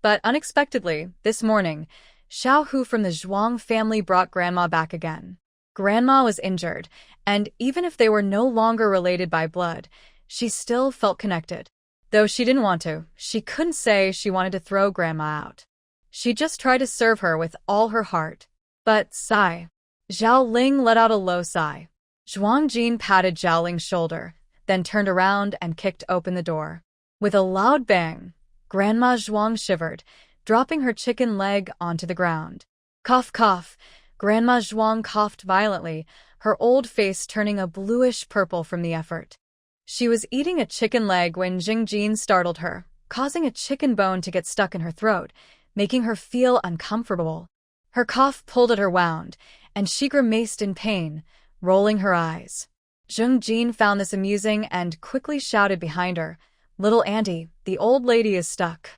But unexpectedly, this morning, Xiao Hu from the Zhuang family brought Grandma back again. Grandma was injured, and even if they were no longer related by blood, she still felt connected. Though she didn't want to, she couldn't say she wanted to throw Grandma out. She just tried to serve her with all her heart. But, sigh. Zhao Ling let out a low sigh. Zhuang Jin patted Zhao Ling's shoulder, then turned around and kicked open the door. With a loud bang, Grandma Zhuang shivered, dropping her chicken leg onto the ground. Cough, cough. Grandma Zhuang coughed violently, her old face turning a bluish purple from the effort. She was eating a chicken leg when Jing Jin startled her, causing a chicken bone to get stuck in her throat, making her feel uncomfortable. Her cough pulled at her wound, and she grimaced in pain, rolling her eyes. Jing Jin found this amusing and quickly shouted behind her, "Little auntie, the old lady is stuck.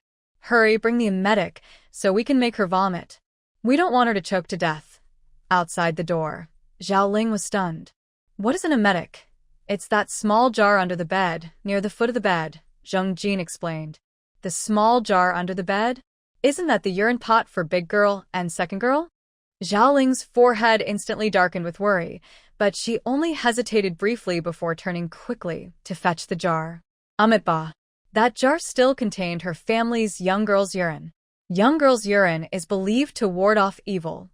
Hurry, bring the emetic, so we can make her vomit. We don't want her to choke to death." Outside the door, Zhao Ling was stunned. "What is an emetic?" "It's that small jar under the bed, near the foot of the bed," Zheng Jin explained. "The small jar under the bed? Isn't that the urine pot for big girl and second girl?" Zhao Ling's forehead instantly darkened with worry, but she only hesitated briefly before turning quickly to fetch the jar. Ba. That jar still contained her family's young girl's urine. Young girl's urine is believed to ward off evil.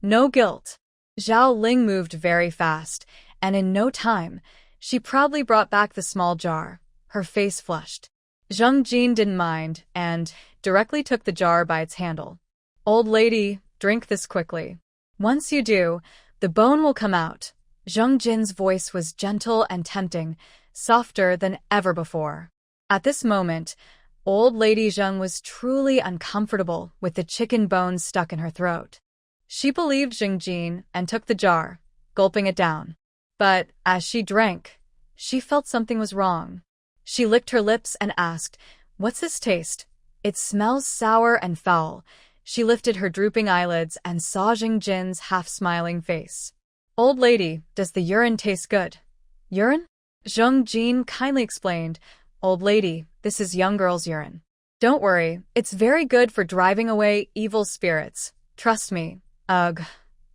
No guilt. Zhao Ling moved very fast, and in no time, she proudly brought back the small jar, her face flushed. Zheng Jin didn't mind, and directly took the jar by its handle. "Old lady, drink this quickly. Once you do, the bone will come out." Zheng Jin's voice was gentle and tempting, softer than ever before. At this moment, old lady Zheng was truly uncomfortable with the chicken bones stuck in her throat. She believed Jing Jin and took the jar, gulping it down. But as she drank, she felt something was wrong. She licked her lips and asked, "What's this taste? It smells sour and foul." She lifted her drooping eyelids and saw Jing Jin's half-smiling face. "Old lady, does the urine taste good?" "Urine?" Zheng Jin kindly explained, "Old lady, this is young girl's urine. Don't worry, it's very good for driving away evil spirits. Trust me." Ugh.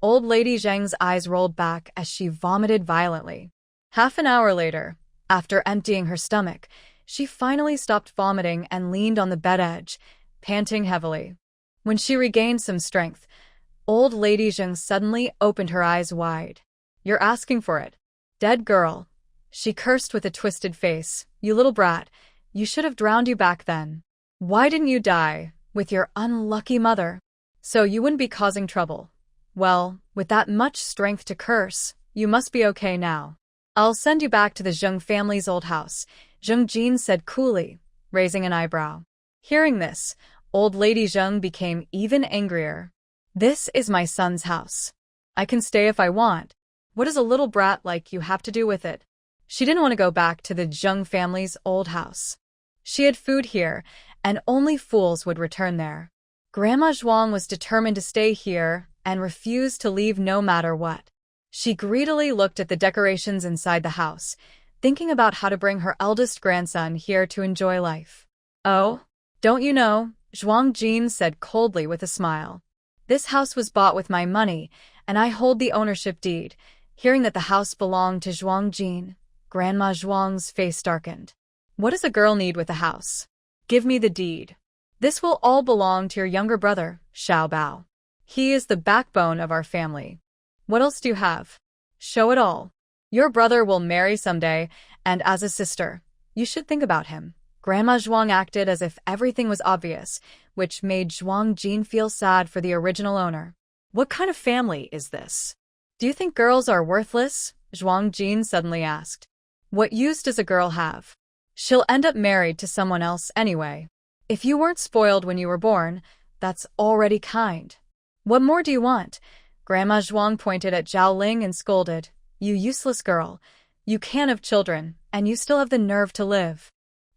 Old lady Zheng's eyes rolled back as she vomited violently. Half an hour later, after emptying her stomach, she finally stopped vomiting and leaned on the bed edge, panting heavily. When she regained some strength, old lady Zheng suddenly opened her eyes wide. "You're asking for it. Dead girl." She cursed with a twisted face. "You little brat, you should have drowned you back then. Why didn't you die with your unlucky mother? So you wouldn't be causing trouble. Well, with that much strength to curse, you must be okay now. I'll send you back to the Zheng family's old house," Zheng Jin said coolly, raising an eyebrow. Hearing this, old lady Zheng became even angrier. "This is my son's house. I can stay if I want. What does a little brat like you have to do with it?" She didn't want to go back to the Zheng family's old house. She had food here, and only fools would return there. Grandma Zhuang was determined to stay here and refused to leave no matter what. She greedily looked at the decorations inside the house, thinking about how to bring her eldest grandson here to enjoy life. "Oh, don't you know?" Zhuang Jin said coldly with a smile. "This house was bought with my money, and I hold the ownership deed." Hearing that the house belonged to Zhuang Jin, Grandma Zhuang's face darkened. "What does a girl need with a house? Give me the deed. This will all belong to your younger brother, Xiao Bao." He is the backbone of our family. What else do you have? Show it all. Your brother will marry someday, and as a sister, you should think about him. Grandma Zhuang acted as if everything was obvious, which made Zhuang Jin feel sad for the original owner.
What kind of family is this?
Do you think girls are worthless? Zhuang Jin suddenly asked. What use does a girl have? She'll end up married to someone else anyway. If you weren't spoiled when you were born, that's already kind. What more do you want? Grandma Zhuang pointed at Zhao Ling and scolded. You useless girl. You can't have children, and you still have the nerve to live.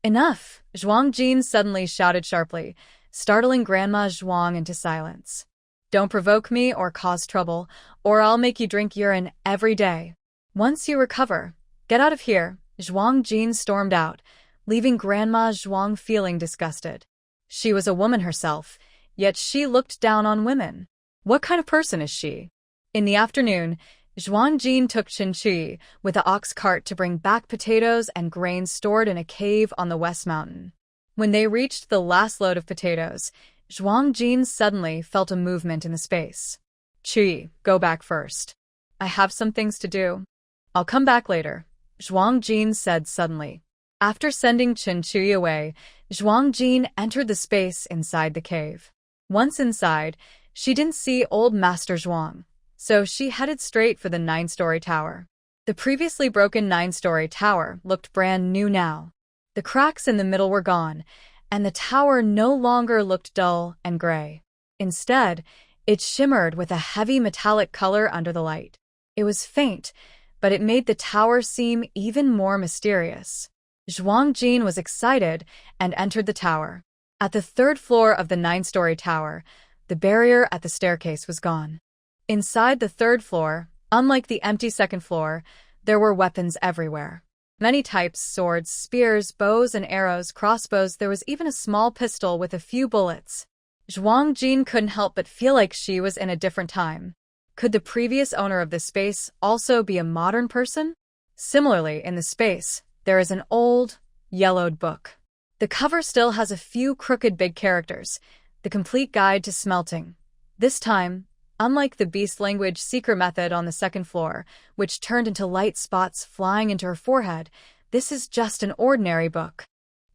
Enough! Zhuang Jin suddenly shouted sharply, startling Grandma Zhuang into silence. Don't provoke me or cause trouble, or I'll make you drink urine every day. Once you recover, get out of here. Zhuang Jin stormed out, leaving Grandma Zhuang feeling disgusted. She was a woman herself, yet she looked down on women. What kind of person is she? In the afternoon, Zhuang Jin took Chen Qi with the ox cart to bring back potatoes and grains stored in a cave on the West Mountain. When they reached the last load of potatoes, Zhuang Jin suddenly felt a movement in the space. Qi, go back first. I have some things to do. I'll come back later, Zhuang Jin said suddenly. After sending Chen Qi away, Zhuang Jin entered the space inside the cave. Once inside, she didn't see old Master Zhuang, so she headed straight for the 9-story tower. The previously broken 9-story tower looked brand new now. The cracks in the middle were gone, and the tower no longer looked dull and gray. Instead, it shimmered with a heavy metallic color under the light. It was faint, but it made the tower seem even more mysterious. Zhuang Jin was excited and entered the tower. At the 3rd floor of the 9-story tower, the barrier at the staircase was gone. Inside the 3rd floor, unlike the empty 2nd floor, there were weapons everywhere. Many types: swords, spears, bows and arrows, crossbows. There was even a small pistol with a few bullets. Zhuang Jin couldn't help but feel like she was in a different time. Could the previous owner of this space also be a modern person? Similarly, in the space, there is an old, yellowed book. The cover still has a few crooked big characters. The Complete Guide to Smelting. This time, unlike the beast language secret method on the 2nd floor, which turned into light spots flying into her forehead, this is just an ordinary book.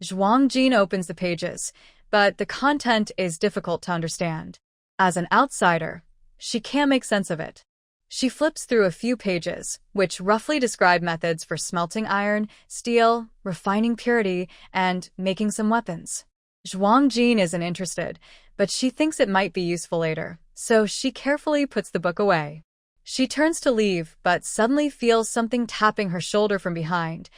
Zhuang Jin opens the pages, but the content is difficult to understand. As an outsider, she can't make sense of it. She flips through a few pages, which roughly describe methods for smelting iron, steel, refining purity, and making some weapons. Zhuang Jin isn't interested, but she thinks it might be useful later, so she carefully puts the book away. She turns to leave, but suddenly feels something tapping her shoulder from behind.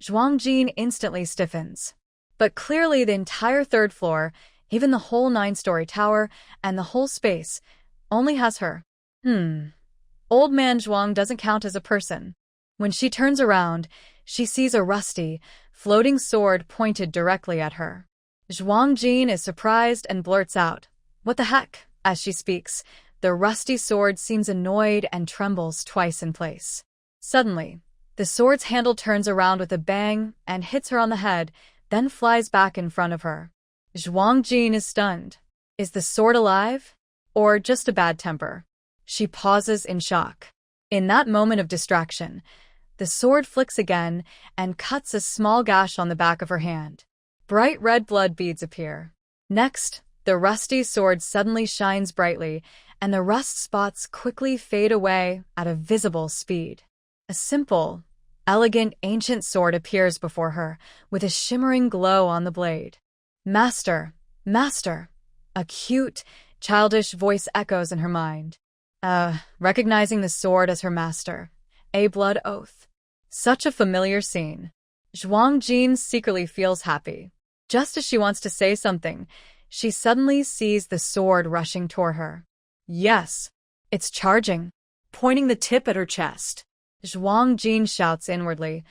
Zhuang Jin instantly stiffens. But clearly the entire 3rd floor, even the whole 9-story tower, and the whole space, only has her. Old man Zhuang doesn't count as a person. When she turns around, she sees a rusty, floating sword pointed directly at her. Zhuang Jin is surprised and blurts out, "What the heck?" As she speaks, the rusty sword seems annoyed and trembles twice in place. Suddenly, the sword's handle turns around with a bang and hits her on the head, then flies back in front of her. Zhuang Jin is stunned. Is the sword alive? Or just a bad temper? She pauses in shock. In that moment of distraction, the sword flicks again and cuts a small gash on the back of her hand. Bright red blood beads appear. Next, the rusty sword suddenly shines brightly, and the rust spots quickly fade away at a visible speed. A simple, elegant, ancient sword appears before her, with a shimmering glow on the blade. "Master, master!" A cute, childish voice echoes in her mind. Recognizing the sword as her master. A blood oath. Such a familiar scene. Zhuang Jin secretly feels happy. Just as she wants to say something, she suddenly sees the sword rushing toward her. Yes, it's charging, pointing the tip at her chest. Zhuang Jin shouts inwardly,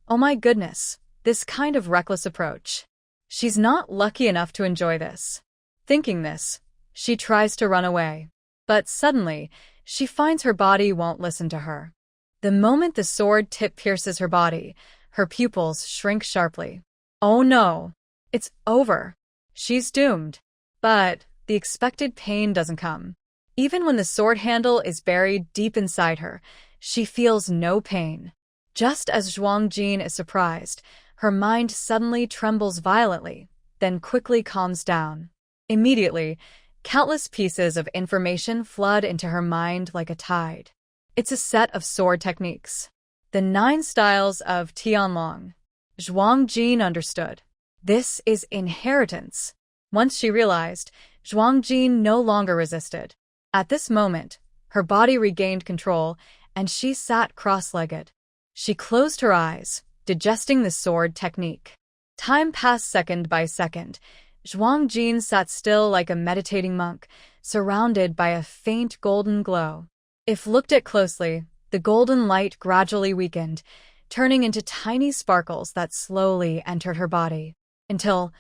"Oh my goodness, this kind of reckless approach. She's not lucky enough to enjoy this." Thinking this, she tries to run away. But suddenly, she finds her body won't listen to her. The moment the sword tip pierces her body, her pupils shrink sharply. Oh no! It's over. She's doomed. But the expected pain doesn't come. Even when the sword handle is buried deep inside her, she feels no pain. Just as Zhuang Jin is surprised, her mind suddenly trembles violently, then quickly calms down. Immediately, countless pieces of information flood into her mind like a tide. It's a set of sword techniques. The 9 styles of Tianlong. Zhuang Jin understood. This is inheritance. Once she realized, Zhuang Jin no longer resisted. At this moment, her body regained control, and she sat cross-legged. She closed her eyes, digesting the sword technique. Time passed second by second. Zhuang Jin sat still like a meditating monk, surrounded by a faint golden glow. If looked at closely, the golden light gradually weakened, turning into tiny sparkles that slowly entered her body, until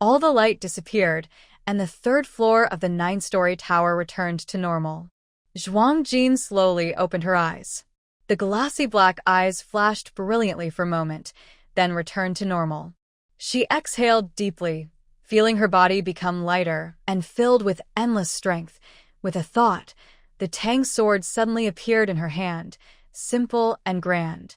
all the light disappeared and the 3rd floor of the 9-story tower returned to normal. Zhuang Jin slowly opened her eyes. The glassy black eyes flashed brilliantly for a moment, then returned to normal. She exhaled deeply, feeling her body become lighter and filled with endless strength. With a thought, the Tang sword suddenly appeared in her hand, simple and grand.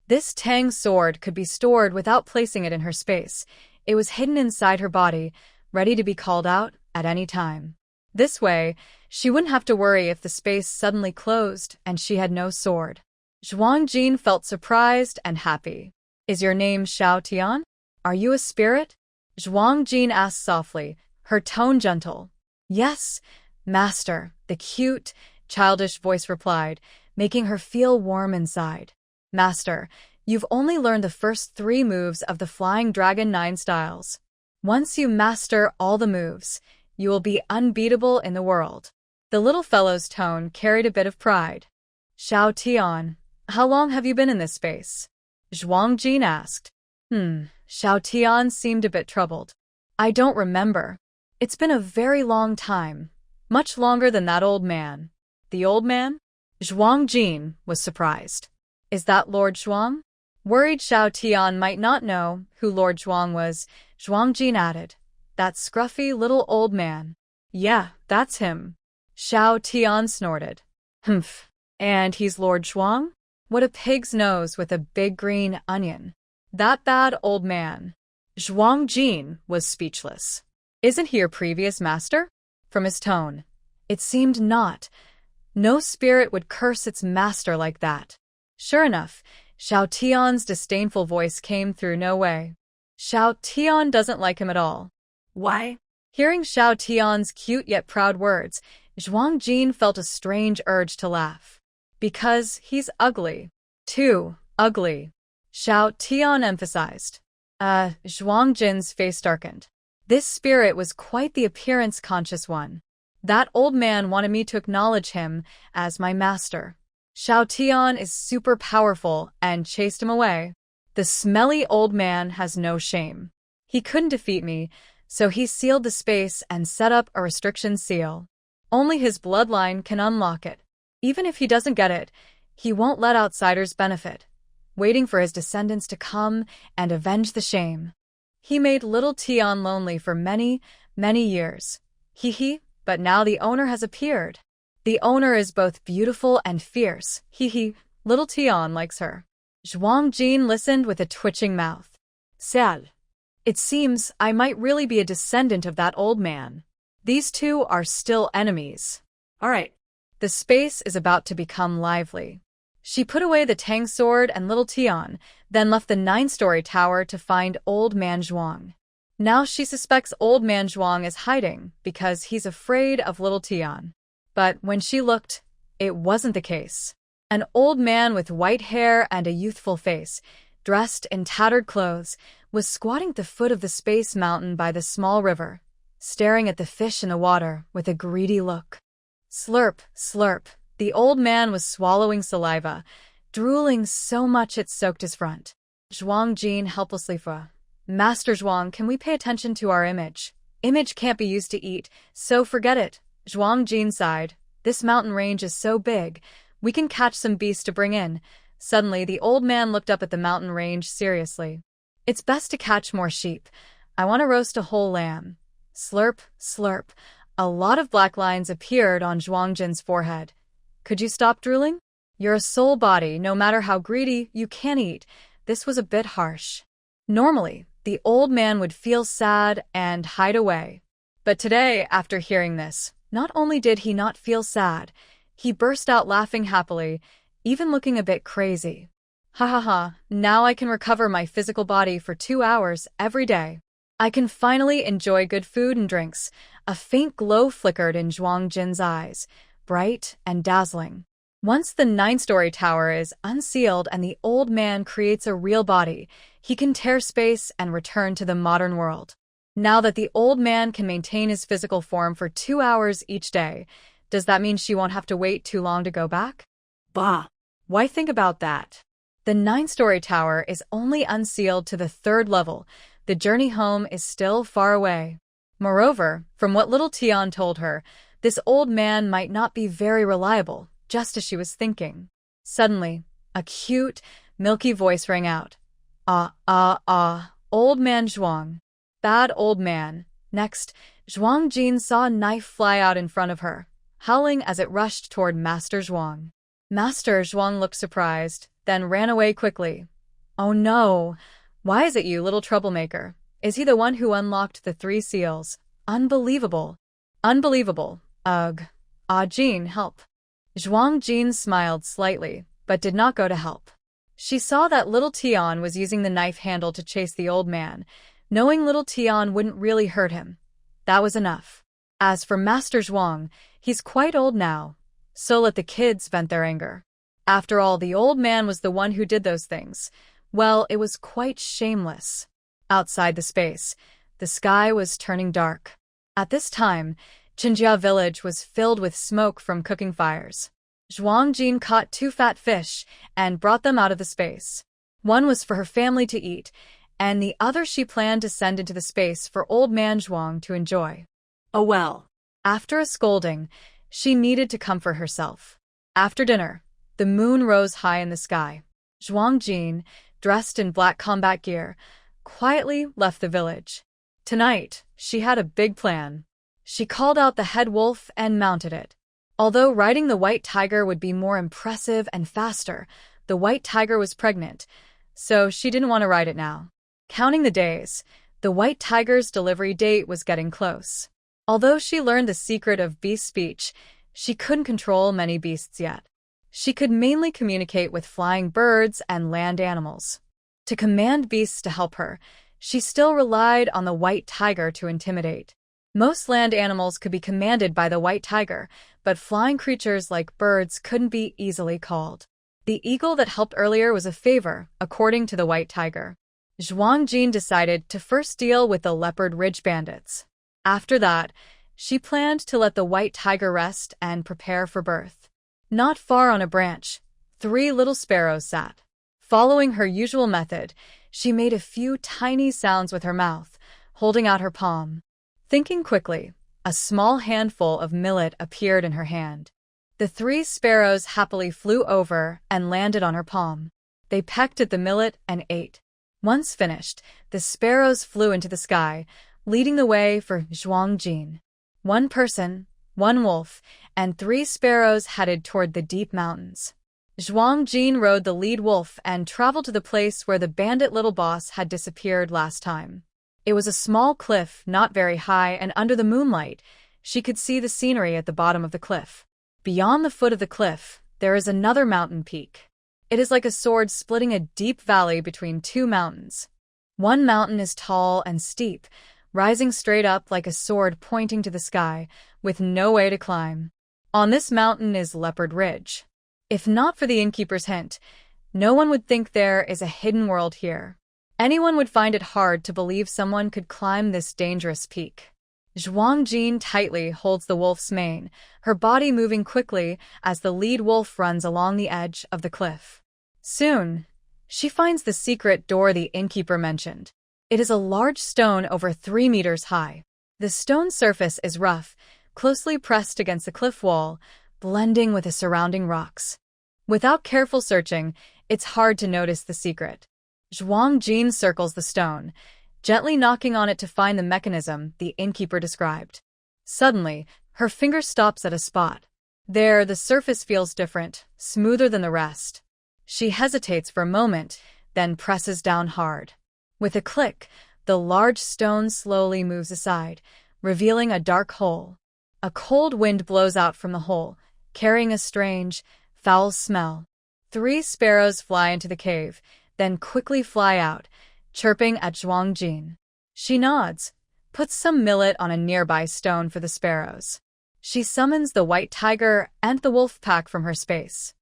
This Tang sword could be stored without placing it in her space. It was hidden inside her body, ready to be called out at any time. This way, she wouldn't have to worry if the space suddenly closed and she had no sword. Zhuang Jin felt surprised and happy. Is your name Xiao Tian? Are you a spirit? Zhuang Jin asked softly, her tone gentle. Yes, master, the cute, childish voice replied, making her feel warm inside. Master, you've only learned the first 3 moves of the Flying Dragon 9 styles. Once you master all the moves, you will be unbeatable in the world. The little fellow's tone carried a bit of pride. Xiao Tian, how long have you been in this space? Zhuang Jin asked. Xiao Tian seemed a bit troubled. I don't remember. It's been a very long time. Much longer than that old man. The old man? Zhuang Jin was surprised. Is that Lord Zhuang? Worried Xiao Tian might not know who Lord Zhuang was, Zhuang Jin added. That scruffy little old man. Yeah, that's him. Xiao Tian snorted. Humph. And he's Lord Zhuang? What a pig's nose with a big green onion. That bad old man. Zhuang Jin was speechless. Isn't he your previous master? From his tone, it seemed not. No spirit would curse its master like that. Sure enough, Xiao Tian's disdainful voice came through no way. Xiao Tian doesn't like him at all. Why? Hearing Xiao Tian's cute yet proud words, Zhuang Jin felt a strange urge to laugh. Because he's ugly. Too ugly. Xiao Tian emphasized. Zhuang Jin's face darkened. This spirit was quite the appearance-conscious one. That old man wanted me to acknowledge him as my master. Xiao Tian is super powerful and chased him away. The smelly old man has no shame. He couldn't defeat me, so he sealed the space and set up a restriction seal. Only his bloodline can unlock it. Even if he doesn't get it, he won't let outsiders benefit, waiting for his descendants to come and avenge the shame. He made little Tian lonely for many, many years. But now the owner has appeared. The owner is both beautiful and fierce. Little Tian likes her. Zhuang Jin listened with a twitching mouth. Sad. It seems I might really be a descendant of that old man. These two are still enemies. All right. The space is about to become lively. She put away the Tang sword and little Tian, then left the 9-story tower to find old man Zhuang. Now she suspects old man Zhuang is hiding because he's afraid of little Tian. But when she looked, it wasn't the case. An old man with white hair and a youthful face, dressed in tattered clothes, was squatting at the foot of the space mountain by the small river, staring at the fish in the water with a greedy look. Slurp, slurp. The old man was swallowing saliva, drooling so much it soaked his front. Zhuang Jin helplessly frowned. Master Zhuang, can we pay attention to our image? Image can't be used to eat, so forget it. Zhuang Jin sighed. This mountain range is so big, we can catch some beasts to bring in. Suddenly, the old man looked up at the mountain range seriously. It's best to catch more sheep. I want to roast a whole lamb. Slurp, slurp. A lot of black lines appeared on Zhuang Jin's forehead. Could you stop drooling? You're a soul body, no matter how greedy, you can't eat. This was a bit harsh. Normally, the old man would feel sad and hide away. But today, after hearing this, not only did he not feel sad, he burst out laughing happily, even looking a bit crazy. Ha ha ha, now I can recover my physical body for 2 hours every day. I can finally enjoy good food and drinks. A faint glow flickered in Zhuang Jin's eyes, bright and dazzling. Once the 9-story tower is unsealed and the old man creates a real body, he can tear space and return to the modern world. Now that the old man can maintain his physical form for 2 hours each day, does that mean she won't have to wait too long to go back?
Bah! Why think about that?
The 9-story tower is only unsealed to the 3rd level. The journey home is still far away. Moreover, from what little Tian told her, this old man might not be very reliable, just as she was thinking. Suddenly, a cute, milky voice rang out. Old man Zhuang. Bad old man. Next, Zhuang Jin saw a knife fly out in front of her, howling as it rushed toward Master Zhuang. Master Zhuang looked surprised, then ran away quickly. Oh no! Why is it you, little troublemaker? Is he the one who unlocked the 3 seals? Unbelievable. Unbelievable. Ugh. Ah, Jin, help. Zhuang Jin smiled slightly, but did not go to help. She saw that little Tian was using the knife handle to chase the old man, knowing little Tian wouldn't really hurt him. That was enough. As for Master Zhuang, he's quite old now, so let the kids vent their anger. After all, the old man was the one who did those things. Well, it was quite shameless. Outside the space, the sky was turning dark. At this time, Qinjia village was filled with smoke from cooking fires. Zhuang Jin caught 2 fat fish and brought them out of the space. One was for her family to eat, and the other she planned to send into the space for old man Zhuang to enjoy.
Oh well.
After a scolding, she needed to comfort herself. After dinner, the moon rose high in the sky. Zhuang Jin, dressed in black combat gear, quietly left the village. Tonight, she had a big plan. She called out the head wolf and mounted it. Although riding the white tiger would be more impressive and faster, the white tiger was pregnant, so she didn't want to ride it now. Counting the days, the white tiger's delivery date was getting close. Although she learned the secret of beast speech, she couldn't control many beasts yet. She could mainly communicate with flying birds and land animals. To command beasts to help her, she still relied on the white tiger to intimidate. Most land animals could be commanded by the white tiger, but flying creatures like birds couldn't be easily called. The eagle that helped earlier was a favor, according to the white tiger. Zhuang Jin decided to first deal with the Leopard Ridge bandits. After that, she planned to let the white tiger rest and prepare for birth. Not far on a branch, 3 little sparrows sat. Following her usual method, she made a few tiny sounds with her mouth, holding out her palm. Thinking quickly, a small handful of millet appeared in her hand. The 3 sparrows happily flew over and landed on her palm. They pecked at the millet and ate. Once finished, the sparrows flew into the sky, leading the way for Zhuang Jin. 1 person, 1 wolf, and 3 sparrows headed toward the deep mountains. Zhuang Jin rode the lead wolf and traveled to the place where the bandit little boss had disappeared last time. It was a small cliff, not very high, and under the moonlight, she could see the scenery at the bottom of the cliff. Beyond the foot of the cliff, there is another mountain peak. It is like a sword splitting a deep valley between 2 mountains. One mountain is tall and steep, rising straight up like a sword pointing to the sky, with no way to climb. On this mountain is Leopard Ridge. If not for the innkeeper's hint, no one would think there is a hidden world here. Anyone would find it hard to believe someone could climb this dangerous peak. Zhuang Jin tightly holds the wolf's mane, her body moving quickly as the lead wolf runs along the edge of the cliff. Soon, she finds the secret door the innkeeper mentioned. It is a large stone over 3 meters high. The stone surface is rough, closely pressed against the cliff wall, blending with the surrounding rocks. Without careful searching, it's hard to notice the secret. Zhuang Jin circles the stone, gently knocking on it to find the mechanism the innkeeper described. Suddenly, her finger stops at a spot. There, the surface feels different, smoother than the rest. She hesitates for a moment, then presses down hard. With a click, the large stone slowly moves aside, revealing a dark hole. A cold wind blows out from the hole, carrying a strange, foul smell. 3 sparrows fly into the cave, then quickly fly out, chirping at Zhuang Jin. She nods, puts some millet on a nearby stone for the sparrows. She summons the white tiger and the wolf pack from her space.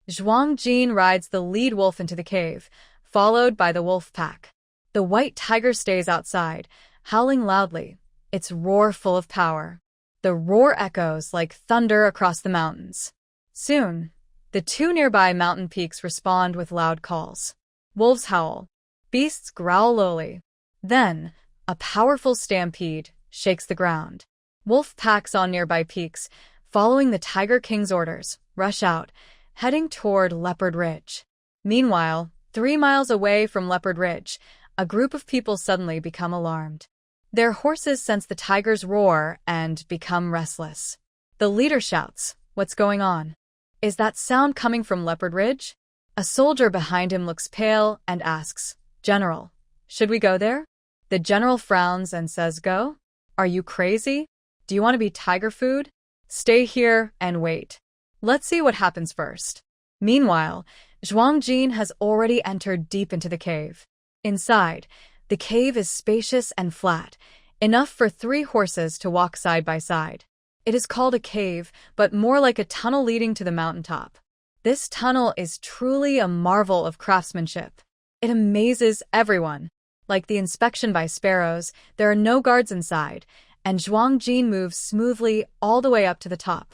Zhuang Jin rides the lead wolf into the cave, followed by the wolf pack. The white tiger stays outside, howling loudly, its roar full of power. The roar echoes like thunder across the mountains. Soon, the 2 nearby mountain peaks respond with loud calls. Wolves howl. Beasts growl lowly. Then, a powerful stampede shakes the ground. Wolf packs on nearby peaks, following the Tiger King's orders, rush out, heading toward Leopard Ridge. Meanwhile, 3 miles away from Leopard Ridge, a group of people suddenly become alarmed. Their horses sense the tiger's roar and become restless. The leader shouts, "What's going on? Is that sound coming from Leopard Ridge?" A soldier behind him looks pale and asks, "General, should we go there?" The general frowns and says, "Go? Are you crazy? Do you want to be tiger food? Stay here and wait. Let's see what happens first." Meanwhile, Zhuang Jin has already entered deep into the cave. Inside, the cave is spacious and flat, enough for 3 horses to walk side by side. It is called a cave, but more like a tunnel leading to the mountaintop. This tunnel is truly a marvel of craftsmanship. It amazes everyone. Like the inspection by sparrows, there are no guards inside, and Zhuang Jin moves smoothly all the way up to the top.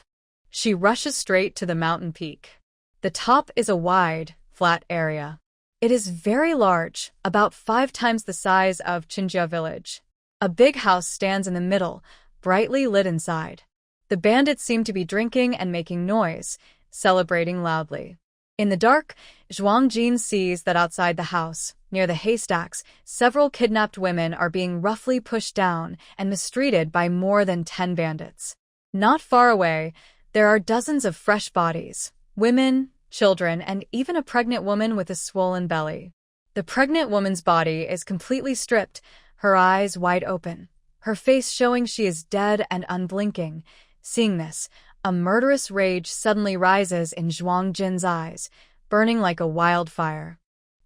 She rushes straight to the mountain peak. The top is a wide, flat area. It is very large, about 5 times the size of Qinjia village. A big house stands in the middle, brightly lit inside. The bandits seem to be drinking and making noise, celebrating loudly. In the dark, Zhuang Jin sees that outside the house, near the haystacks, several kidnapped women are being roughly pushed down and mistreated by more than 10 bandits. Not far away, there are dozens of fresh bodies, women, children, and even a pregnant woman with a swollen belly. The pregnant woman's body is completely stripped, her eyes wide open, her face showing she is dead and unblinking. Seeing this, a murderous rage suddenly rises in Zhuang Jin's eyes, burning like a wildfire.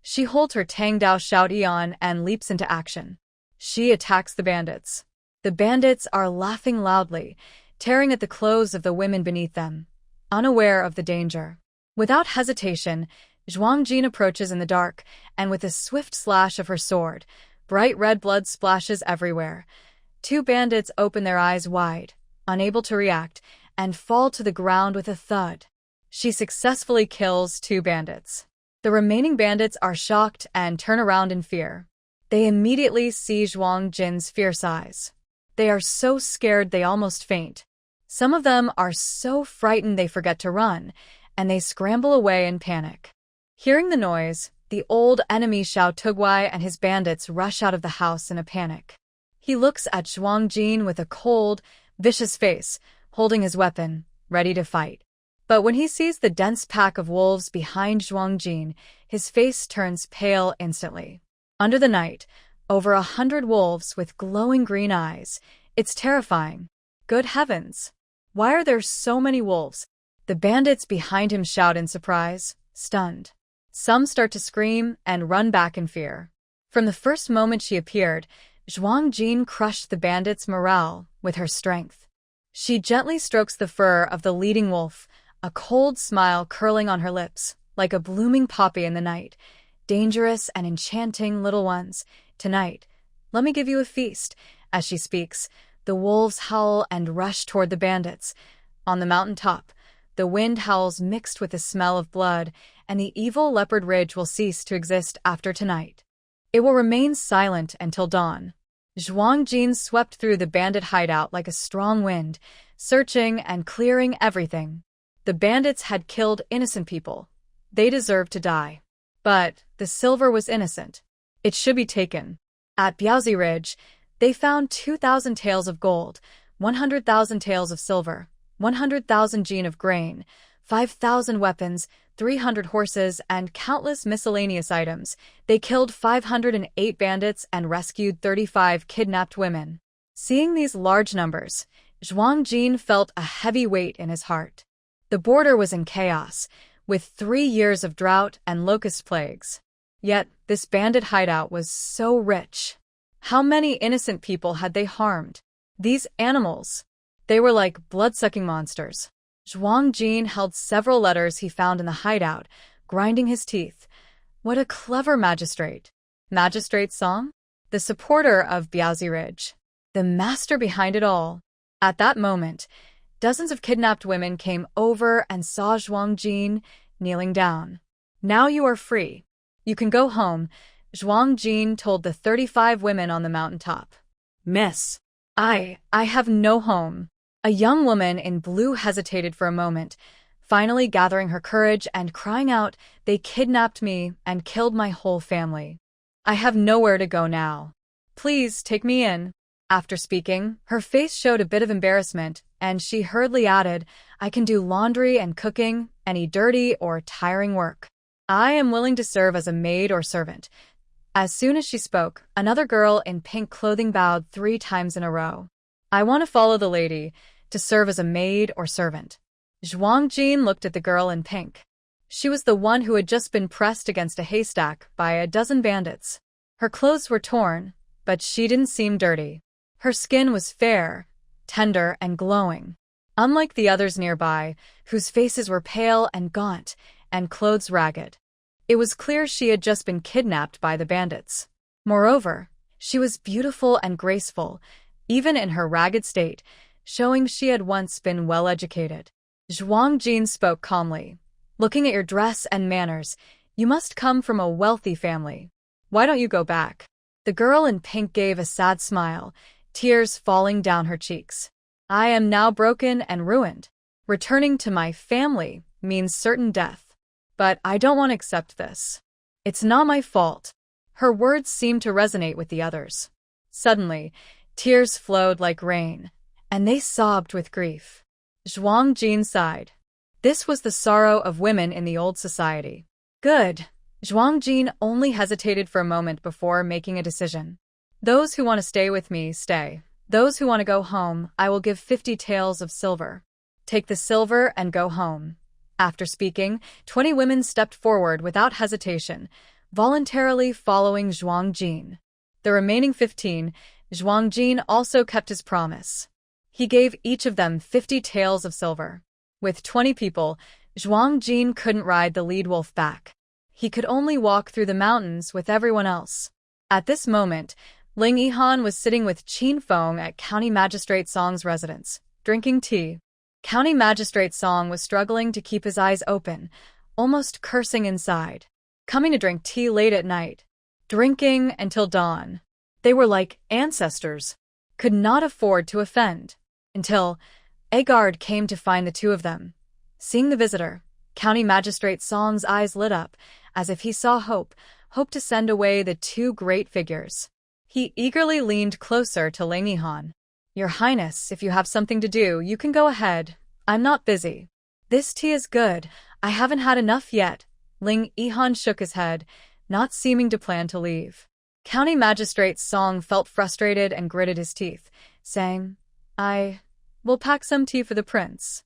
She holds her Tang Dao Shout Eon and leaps into action. She attacks the bandits. The bandits are laughing loudly, tearing at the clothes of the women beneath them, unaware of the danger. Without hesitation, Zhuang Jin approaches in the dark, and with a swift slash of her sword, bright red blood splashes everywhere. 2 bandits open their eyes wide, unable to react, and fall to the ground with a thud. She successfully kills 2 bandits. The remaining bandits are shocked and turn around in fear. They immediately see Zhuang Jin's fierce eyes. They are so scared they almost faint. Some of them are so frightened they forget to run, and they scramble away in panic. Hearing the noise, the old enemy Xiao Tugwai and his bandits rush out of the house in a panic. He looks at Zhuang Jin with a cold, vicious face, holding his weapon, ready to fight. But when he sees the dense pack of wolves behind Zhuang Jin, his face turns pale instantly. Under the night, over 100 wolves with glowing green eyes. It's terrifying. Good heavens! Why are there so many wolves? The bandits behind him shout in surprise, stunned. Some start to scream and run back in fear. From the first moment she appeared, Zhuang Jin crushed the bandits' morale with her strength. She gently strokes the fur of the leading wolf, a cold smile curling on her lips, like a blooming poppy in the night. Dangerous and enchanting little ones, tonight, let me give you a feast. As she speaks, the wolves howl and rush toward the bandits. On the mountain top, the wind howls mixed with the smell of blood, and the evil Leopard Ridge will cease to exist after tonight. It will remain silent until dawn. Zhuang Jin swept through the bandit hideout like a strong wind, searching and clearing everything. The bandits had killed innocent people. They deserved to die. But the silver was innocent. It should be taken. At Biaozi Ridge, they found 2,000 taels of gold, 100,000 taels of silver, 100,000 jin of grain, 5,000 weapons, 300 horses, and countless miscellaneous items. They killed 508 bandits and rescued 35 kidnapped women. Seeing these large numbers, Zhuang Jin felt a heavy weight in his heart. The border was in chaos, with 3 years of drought and locust plagues. Yet, this bandit hideout was so rich. How many innocent people had they harmed? These animals. They were like blood-sucking monsters. Zhuang Jin held several letters he found in the hideout, grinding his teeth. What a clever magistrate. Magistrate Song? The supporter of Biaozi Ridge. The master behind it all. At that moment, dozens of kidnapped women came over and saw Zhuang Jin kneeling down. Now you are free. You can go home, Zhuang Jin told the 35 women on the mountaintop. Miss, I have no home. A young woman in blue hesitated for a moment, finally gathering her courage and crying out, "They kidnapped me and killed my whole family. I have nowhere to go now. Please take me in." After speaking, her face showed a bit of embarrassment, and she hurriedly added, "I can do laundry and cooking, any dirty or tiring work. I am willing to serve as a maid or servant." As soon as she spoke, another girl in pink clothing bowed 3 times in a row. "I want to follow the lady, to serve as a maid or servant." Zhuang Jin looked at the girl in pink. She was the one who had just been pressed against a haystack by a dozen bandits. Her clothes were torn, but she didn't seem dirty. Her skin was fair, tender, and glowing. Unlike the others nearby, whose faces were pale and gaunt, and clothes ragged. It was clear she had just been kidnapped by the bandits. Moreover, she was beautiful and graceful, even in her ragged state, showing she had once been well-educated. Zhuang Jin spoke calmly. "Looking at your dress and manners, you must come from a wealthy family. Why don't you go back?" The girl in pink gave a sad smile, tears falling down her cheeks. "I am now broken and ruined. Returning to my family means certain death. But I don't want to accept this. It's not my fault." Her words seemed to resonate with the others. Suddenly, tears flowed like rain, and they sobbed with grief. Zhuang Jin sighed. This was the sorrow of women in the old society. Good. Zhuang Jin only hesitated for a moment before making a decision. "Those who want to stay with me, stay. Those who want to go home, I will give 50 taels of silver. Take the silver and go home." After speaking, 20 women stepped forward without hesitation, voluntarily following Zhuang Jin. The remaining 15, Zhuang Jin also kept his promise. He gave each of them 50 taels of silver. With 20 people, Zhuang Jin couldn't ride the lead wolf back. He could only walk through the mountains with everyone else. At this moment, Ling Yihan was sitting with Qin Feng at County Magistrate Song's residence, drinking tea. County Magistrate Song was struggling to keep his eyes open, almost cursing inside. Coming to drink tea late at night. Drinking until dawn. They were like ancestors. Could not afford to offend. Until a guard came to find the two of them. Seeing the visitor, County Magistrate Song's eyes lit up, as if he saw hope to send away the two great figures. He eagerly leaned closer to Ling Yihan. "Your Highness, if you have something to do, you can go ahead. I'm not busy." "This tea is good. I haven't had enough yet." Ling Yihan shook his head, not seeming to plan to leave. County Magistrate Song felt frustrated and gritted his teeth, saying, "I will pack some tea for the prince."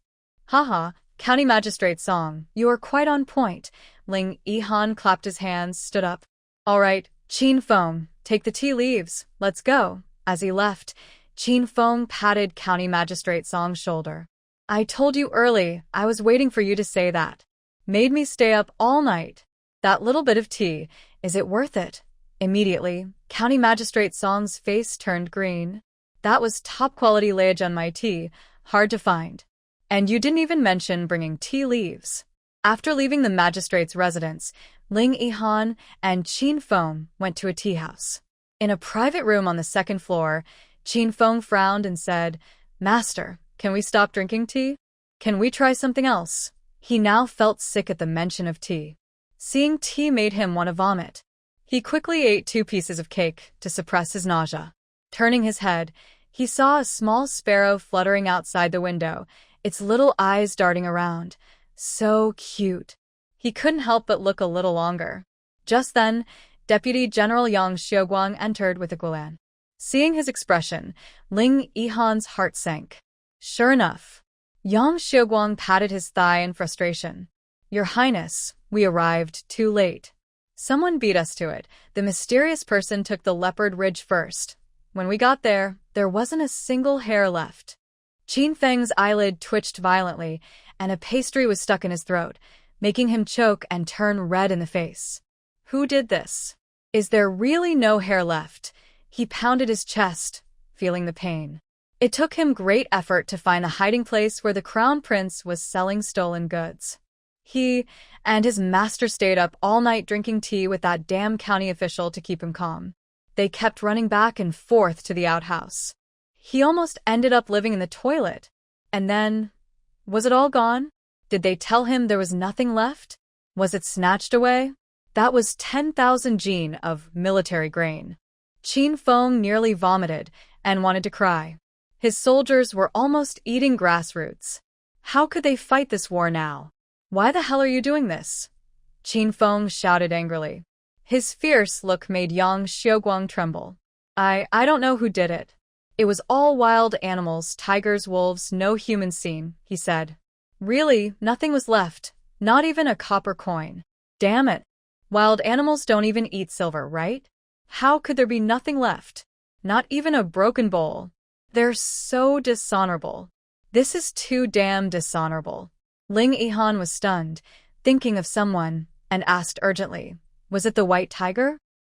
"Haha, County Magistrate Song, you are quite on point." Ling Yihan clapped his hands, stood up. "All right, Qin Feng, take the tea leaves. Let's go." As he left, Qin Feng patted County Magistrate Song's shoulder. "I told you early, I was waiting for you to say that. Made me stay up all night. That little bit of tea, is it worth it?" Immediately, County Magistrate Song's face turned green. "That was top-quality Liaojunmai tea, hard to find. And you didn't even mention bringing tea leaves." After leaving the magistrate's residence, Ling Yihan and Qin Feng went to a tea house. In a private room on the 2nd floor, Qin Feng frowned and said, "Master, can we stop drinking tea? Can we try something else?" He now felt sick at the mention of tea. Seeing tea made him want to vomit. He quickly ate 2 pieces of cake to suppress his nausea. Turning his head, He saw a small sparrow fluttering outside the window, its little eyes darting around. So cute. He couldn't help but look a little longer. Just then, Deputy General Yang Xiuguang entered with a gulan. Seeing his expression, Ling Yihan's heart sank. Sure enough, Yang Xiuguang patted his thigh in frustration. Your Highness, we arrived too late. Someone beat us to it. The mysterious person took the Leopard Ridge first. When we got there, there wasn't a single hair left. Qin Feng's eyelid twitched violently, and a pastry was stuck in his throat, making him choke and turn red in the face. Who did this? Is there really no hair left? He pounded his chest, feeling the pain. It took him great effort to find the hiding place where the Crown Prince was selling stolen goods. He and his master stayed up all night drinking tea with that damn county official to keep him calm. They kept running back and forth to the outhouse. He almost ended up living in the toilet. And then, was it all gone? Did they tell him there was nothing left? Was it snatched away? That was 10,000 jin of military grain. Qin Feng nearly vomited and wanted to cry. His soldiers were almost eating grassroots. How could they fight this war now? Why the hell are you doing this? Qin Feng shouted angrily. His fierce look made Yang Xiuguang tremble. I don't know who did it. It was all wild animals, tigers, wolves, no human seen, he said. Really, nothing was left, not even a copper coin. Damn it. Wild animals don't even eat silver, right? How could there be nothing left? Not even a broken bowl. They're so dishonorable. This is too damn dishonorable. Ling Yihan was stunned, thinking of someone, and asked urgently, was it the white tiger?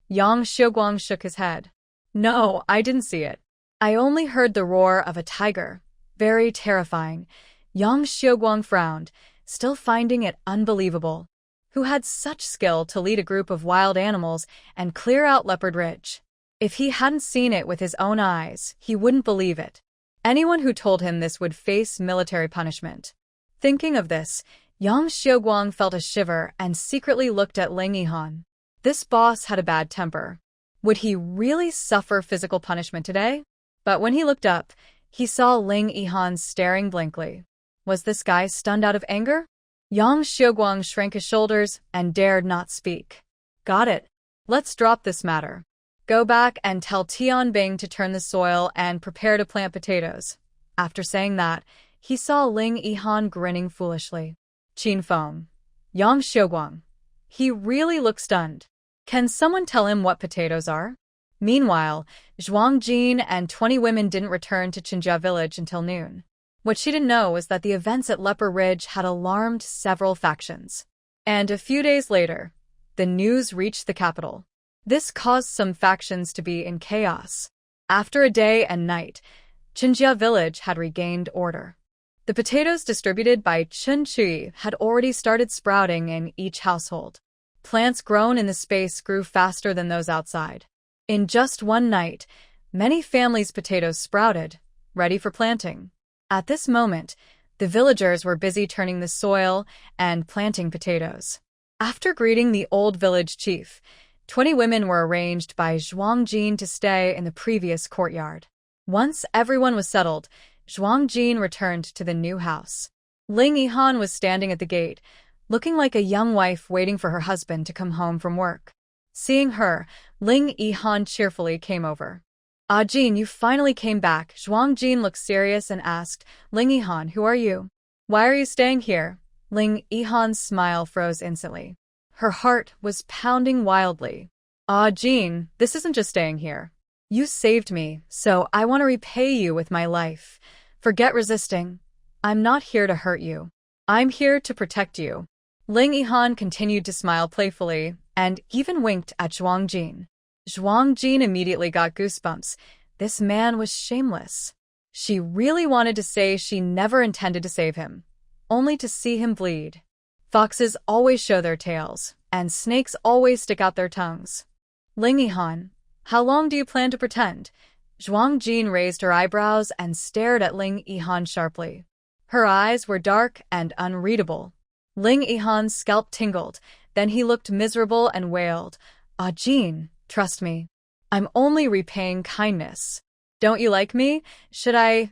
Yang Xiuguang shook his head. No, I didn't see it. I only heard the roar of a tiger. Very terrifying. Yang Xiuguang frowned, still finding it unbelievable. Who had such skill to lead a group of wild animals and clear out Leopard Ridge? If he hadn't seen it with his own eyes, he wouldn't believe it. Anyone who told him this would face military punishment. Thinking of this, Yang Xiuguang felt a shiver and secretly looked at Ling Yihan. This boss had a bad temper. Would he really suffer physical punishment today? But when he looked up, he saw Ling Yihan staring blankly. Was this guy stunned out of anger? Yang Xiuguang shrank his shoulders and dared not speak. Got it. Let's drop this matter. Go back and tell Tianbing to turn the soil and prepare to plant potatoes. After saying that, he saw Ling Yihan grinning foolishly. Qin Feng. Yang Xiuguang. He really looked stunned. Can someone tell him what potatoes are? Meanwhile, Zhuang Jin and 20 women didn't return to Qinjia village until noon. What she didn't know was that the events at Leopard Ridge had alarmed several factions. And a few days later, the news reached the capital. This caused some factions to be in chaos. After a day and night, Qinjia village had regained order. The potatoes distributed by Chen Chui had already started sprouting in each household. Plants grown in the space grew faster than those outside. In just one night, many families' potatoes sprouted, ready for planting. At this moment, the villagers were busy turning the soil and planting potatoes. After greeting the old village chief, 20 women were arranged by Zhuang Jin to stay in the previous courtyard. Once everyone was settled, Zhuang Jin returned to the new house. Ling Yihan was standing at the gate, looking like a young wife waiting for her husband to come home from work. Seeing her, Ling Yihan cheerfully came over. Ah, Jin, you finally came back. Zhuang Jin looked serious and asked, Ling Yihan, who are you? Why are you staying here? Ling Yihan's smile froze instantly. Her heart was pounding wildly. Ah, Jin, this isn't just staying here. You saved me, so I want to repay you with my life. Forget resisting. I'm not here to hurt you. I'm here to protect you. Ling Yihan continued to smile playfully and even winked at Zhuang Jin. Zhuang Jin immediately got goosebumps. This man was shameless. She really wanted to say she never intended to save him, only to see him bleed. Foxes always show their tails, and snakes always stick out their tongues. Ling Yihan, how long do you plan to pretend? Zhuang Jin raised her eyebrows and stared at Ling Yihan sharply. Her eyes were dark and unreadable. Ling Yihan's scalp tingled, then he looked miserable and wailed, Ah, Jin, trust me. I'm only repaying kindness. Don't you like me? Should I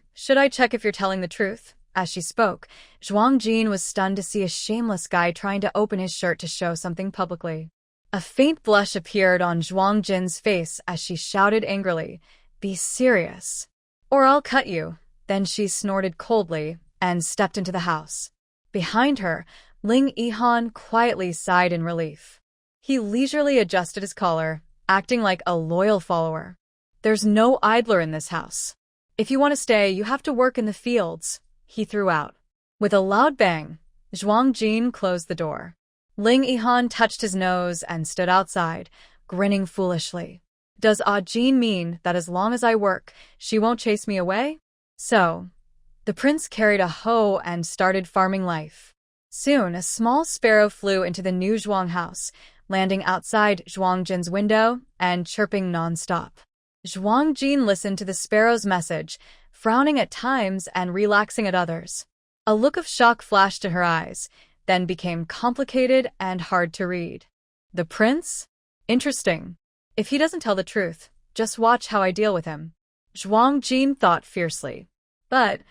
check if you're telling the truth? As she spoke, Zhuang Jin was stunned to see a shameless guy trying to open his shirt to show something publicly. A faint blush appeared on Zhuang Jin's face as she shouted angrily, "Be serious, or I'll cut you." Then she snorted coldly and stepped into the house. Behind her, Ling Yihan quietly sighed in relief. He leisurely adjusted his collar, acting like a loyal follower. "There's no idler in this house. If you want to stay, you have to work in the fields," he threw out. With a loud bang, Zhuang Jin closed the door. Ling Yihan touched his nose and stood outside, grinning foolishly. Does Jin mean that as long as I work, she won't chase me away? So, the prince carried a hoe and started farming life. Soon, a small sparrow flew into the new Zhuang house, landing outside Zhuang Jin's window and chirping non-stop. Zhuang Jin listened to the sparrow's message, frowning at times and relaxing at others. A look of shock flashed in her eyes, then became complicated and hard to read. The prince? Interesting. If he doesn't tell the truth, just watch how I deal with him. Zhuang Jin thought fiercely. But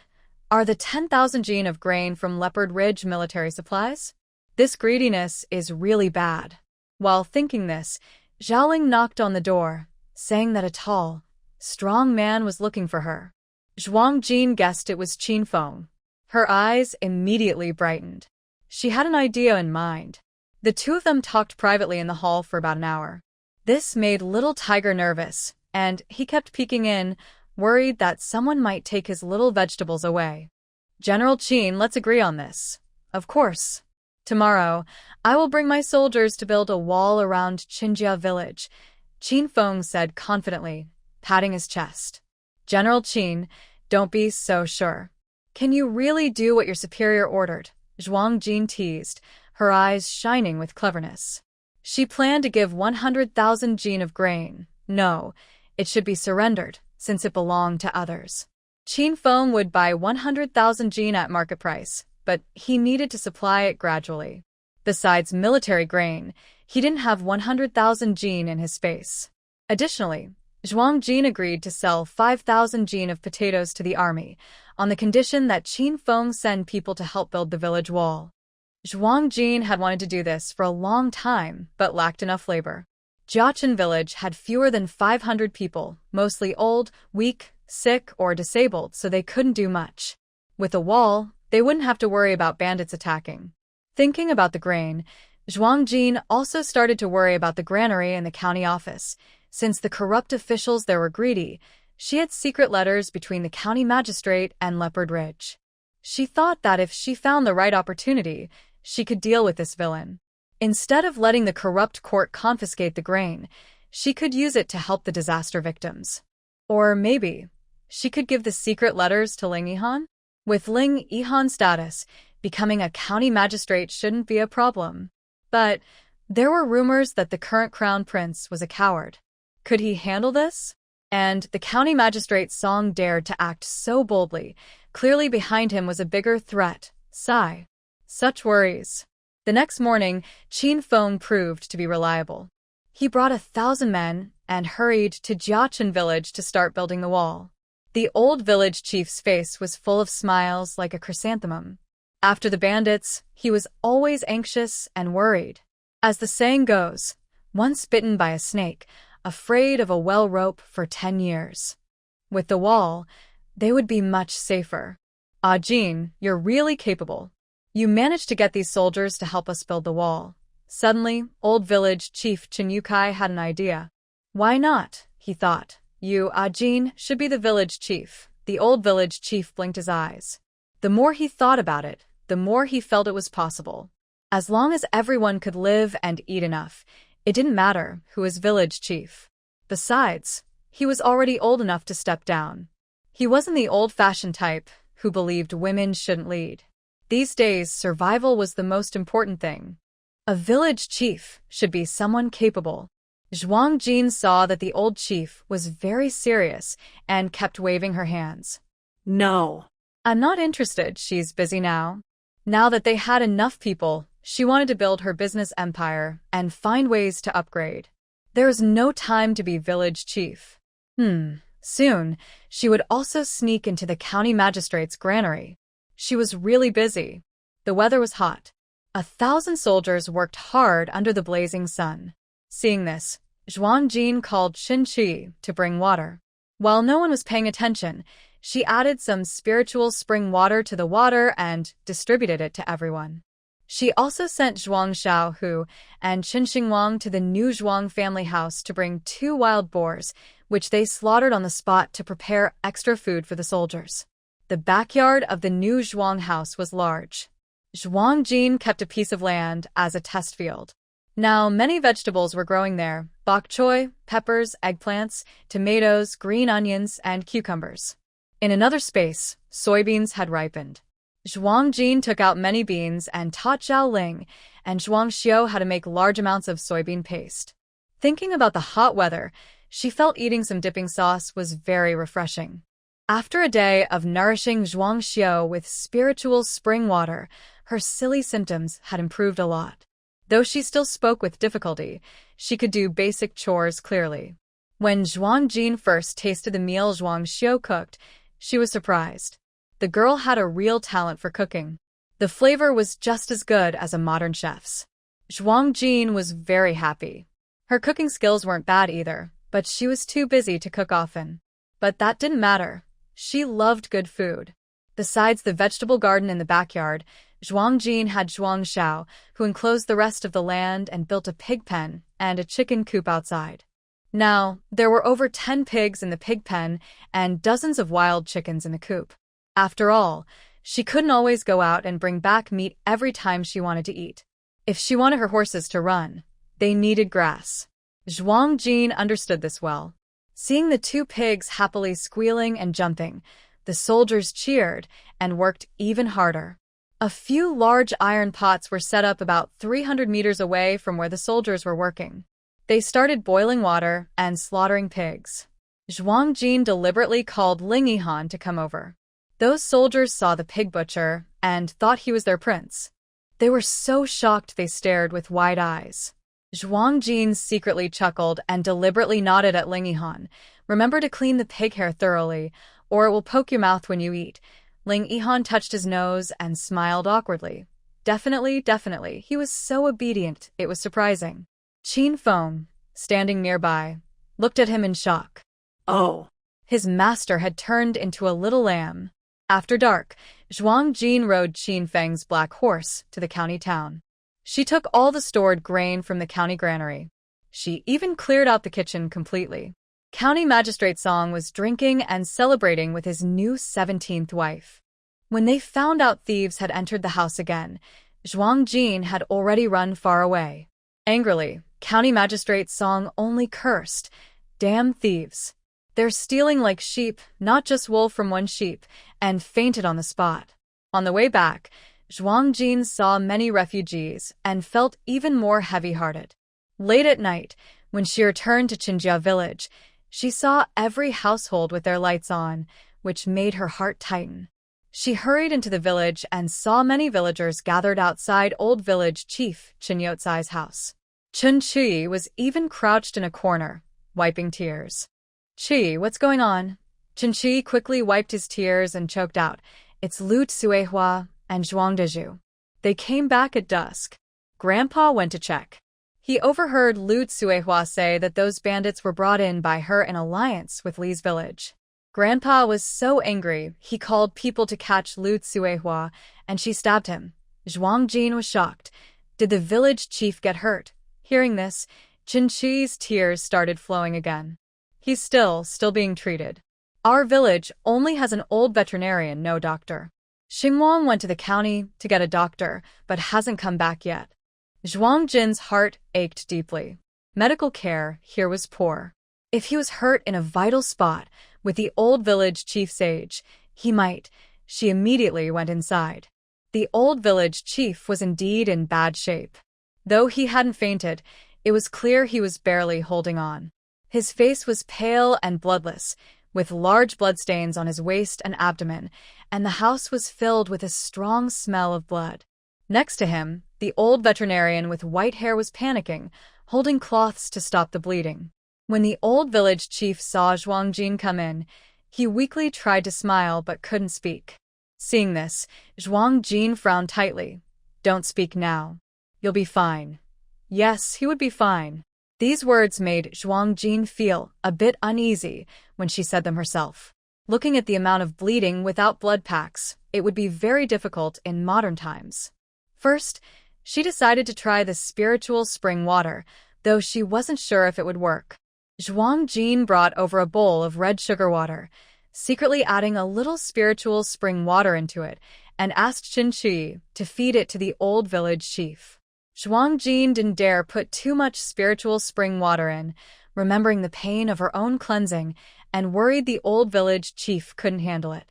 are the 10,000 jin of grain from Leopard Ridge military supplies? This greediness is really bad. While thinking this, Zhaoling knocked on the door, saying that a tall, strong man was looking for her. Zhuang Jin guessed it was Qin Feng. Her eyes immediately brightened. She had an idea in mind. The two of them talked privately in the hall for about an hour. This made Little Tiger nervous, and he kept peeking in, worried that someone might take his little vegetables away. General Qin, let's agree on this. Of course. Tomorrow, I will bring my soldiers to build a wall around Qinjia village, Qin Feng said confidently, patting his chest. General Qin, don't be so sure. Can you really do what your superior ordered? Zhuang Jin teased, her eyes shining with cleverness. She planned to give 100,000 jin of grain. No, it should be surrendered, since it belonged to others. Qin Feng would buy 100,000 jin at market price, but he needed to supply it gradually. Besides military grain, he didn't have 100,000 jin in his space. Additionally, Zhuang Jin agreed to sell 5,000 jin of potatoes to the army, on the condition that Qin Feng send people to help build the village wall. Zhuang Jin had wanted to do this for a long time, but lacked enough labor. Jiaqin village had fewer than 500 people, mostly old, weak, sick, or disabled, so they couldn't do much. With a wall, they wouldn't have to worry about bandits attacking. Thinking about the grain, Zhuang Jin also started to worry about the granary and the county office. Since the corrupt officials there were greedy, she had secret letters between the county magistrate and Leopard Ridge. She thought that if she found the right opportunity, she could deal with this villain. Instead of letting the corrupt court confiscate the grain, she could use it to help the disaster victims. Or maybe, she could give the secret letters to Ling Yihan? With Ling Yihan's status, becoming a county magistrate shouldn't be a problem. But there were rumors that the current crown prince was a coward. Could he handle this? And the county magistrate Song dared to act so boldly. Clearly behind him was a bigger threat, Sai. Such worries. The next morning, Qin Feng proved to be reliable. He brought 1,000 men and hurried to Jiaqin village to start building the wall. The old village chief's face was full of smiles like a chrysanthemum. After the bandits, he was always anxious and worried. As the saying goes, once bitten by a snake, afraid of a well rope for 10 years. With the wall, they would be much safer. Jin, you're really capable. You managed to get these soldiers to help us build the wall. Suddenly, old village chief Chen Yukai had an idea. Why not? He thought. You, Jin, should be the village chief. The old village chief blinked his eyes. The more he thought about it, the more he felt it was possible. As long as everyone could live and eat enough, it didn't matter who was village chief. Besides, he was already old enough to step down. He wasn't the old-fashioned type who believed women shouldn't lead. These days, survival was the most important thing. A village chief should be someone capable. Zhuang Jin saw that the old chief was very serious and kept waving her hands. No. I'm not interested, she's busy now. Now that they had enough people, she wanted to build her business empire and find ways to upgrade. There is no time to be village chief. Soon, she would also sneak into the county magistrate's granary. She was really busy. The weather was hot. 1,000 soldiers worked hard under the blazing sun. Seeing this, Zhuang Jin called Qin Shi to bring water. While no one was paying attention, she added some spiritual spring water to the water and distributed it to everyone. She also sent Zhuang Xiaohu and Qin Xingwang to the new Zhuang family house to bring 2 wild boars, which they slaughtered on the spot to prepare extra food for the soldiers. The backyard of the new Zhuang house was large. Zhuang Jin kept a piece of land as a test field. Now, many vegetables were growing there: bok choy, peppers, eggplants, tomatoes, green onions, and cucumbers. In another space, soybeans had ripened. Zhuang Jin took out many beans and taught Zhao Ling and Zhuang Xiu how to make large amounts of soybean paste. Thinking about the hot weather, she felt eating some dipping sauce was very refreshing. After a day of nourishing Zhuang Xiu with spiritual spring water, her silly symptoms had improved a lot. Though she still spoke with difficulty, she could do basic chores clearly. When Zhuang Jin first tasted the meal Zhuang Xiu cooked, she was surprised. The girl had a real talent for cooking. The flavor was just as good as a modern chef's. Zhuang Jin was very happy. Her cooking skills weren't bad either, but she was too busy to cook often. But that didn't matter. She loved good food. Besides the vegetable garden in the backyard, Zhuang Jin had Zhuang Xiao, who enclosed the rest of the land and built a pig pen and a chicken coop outside. Now, there were over 10 pigs in the pig pen and dozens of wild chickens in the coop. After all, she couldn't always go out and bring back meat every time she wanted to eat. If she wanted her horses to run, they needed grass. Zhuang Jin understood this well. Seeing the 2 pigs happily squealing and jumping, the soldiers cheered and worked even harder. A few large iron pots were set up about 300 meters away from where the soldiers were working. They started boiling water and slaughtering pigs. Zhuang Jin deliberately called Ling Yihan to come over. Those soldiers saw the pig butcher and thought he was their prince. They were so shocked they stared with wide eyes. Zhuang Jin secretly chuckled and deliberately nodded at Ling Yihan. "Remember to clean the pig hair thoroughly, or it will poke your mouth when you eat." Ling Yihan touched his nose and smiled awkwardly. Definitely, definitely. He was so obedient, it was surprising. Qin Feng, standing nearby, looked at him in shock.
Oh.
His master had turned into a little lamb. After dark, Zhuang Jin rode Qin Feng's black horse to the county town. She took all the stored grain from the county granary. She even cleared out the kitchen completely. County Magistrate Song was drinking and celebrating with his new 17th wife. When they found out thieves had entered the house again, Zhuang Jin had already run far away. Angrily, County Magistrate Song only cursed, "Damn thieves. They're stealing like sheep, not just wool from one sheep," and fainted on the spot. On the way back, Zhuang Jin saw many refugees and felt even more heavy-hearted. Late at night, when she returned to Qinjia village, she saw every household with their lights on, which made her heart tighten. She hurried into the village and saw many villagers gathered outside old village chief Chen Yotsai's house. Chen Qi was even crouched in a corner, wiping tears. "Qi, what's going on?" Chen Qi quickly wiped his tears and choked out, "It's Lu Tsuehua and Zhuang Dezhu. They came back at dusk." Grandpa went to check. He overheard Lu Tsuehua say that those bandits were brought in by her in alliance with Li's village. Grandpa was so angry, he called people to catch Lu Tsuehua, and she stabbed him. Zhuang Jin was shocked. Did the village chief get hurt? Hearing this, Chen Qi's tears started flowing again. "He's still being treated. Our village only has an old veterinarian, no doctor. Xingwang went to the county to get a doctor, but hasn't come back yet." Zhuang Jin's heart ached deeply. Medical care here was poor. If he was hurt in a vital spot with the old village chief's age, he might. She immediately went inside. The old village chief was indeed in bad shape. Though he hadn't fainted, it was clear he was barely holding on. His face was pale and bloodless, with large bloodstains on his waist and abdomen, and the house was filled with a strong smell of blood. Next to him, the old veterinarian with white hair was panicking, holding cloths to stop the bleeding. When the old village chief saw Zhuangjin come in, he weakly tried to smile but couldn't speak. Seeing this, Zhuangjin frowned tightly. Don't speak now. You'll be fine. Yes, he would be fine. These words made Zhuangjin feel a bit uneasy when she said them herself. Looking at the amount of bleeding without blood packs, it would be very difficult in modern times. First, she decided to try the spiritual spring water, though she wasn't sure if it would work. Zhuangjin brought over a bowl of red sugar water, secretly adding a little spiritual spring water into it, and asked Qinqi to feed it to the old village chief. Zhuangjin didn't dare put too much spiritual spring water in, remembering the pain of her own cleansing, and worried the old village chief couldn't handle it.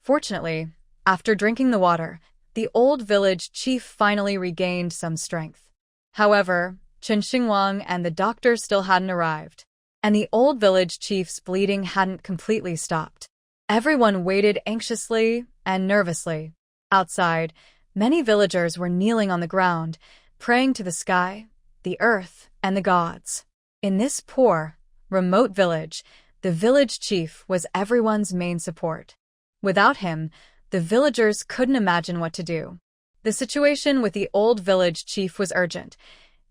Fortunately, after drinking the water, the old village chief finally regained some strength. However, Chen Xingwang and the doctor still hadn't arrived, and the old village chief's bleeding hadn't completely stopped. Everyone waited anxiously and nervously. Outside, many villagers were kneeling on the ground, praying to the sky, the earth, and the gods. In this poor, remote village, the village chief was everyone's main support. Without him, the villagers couldn't imagine what to do. The situation with the old village chief was urgent.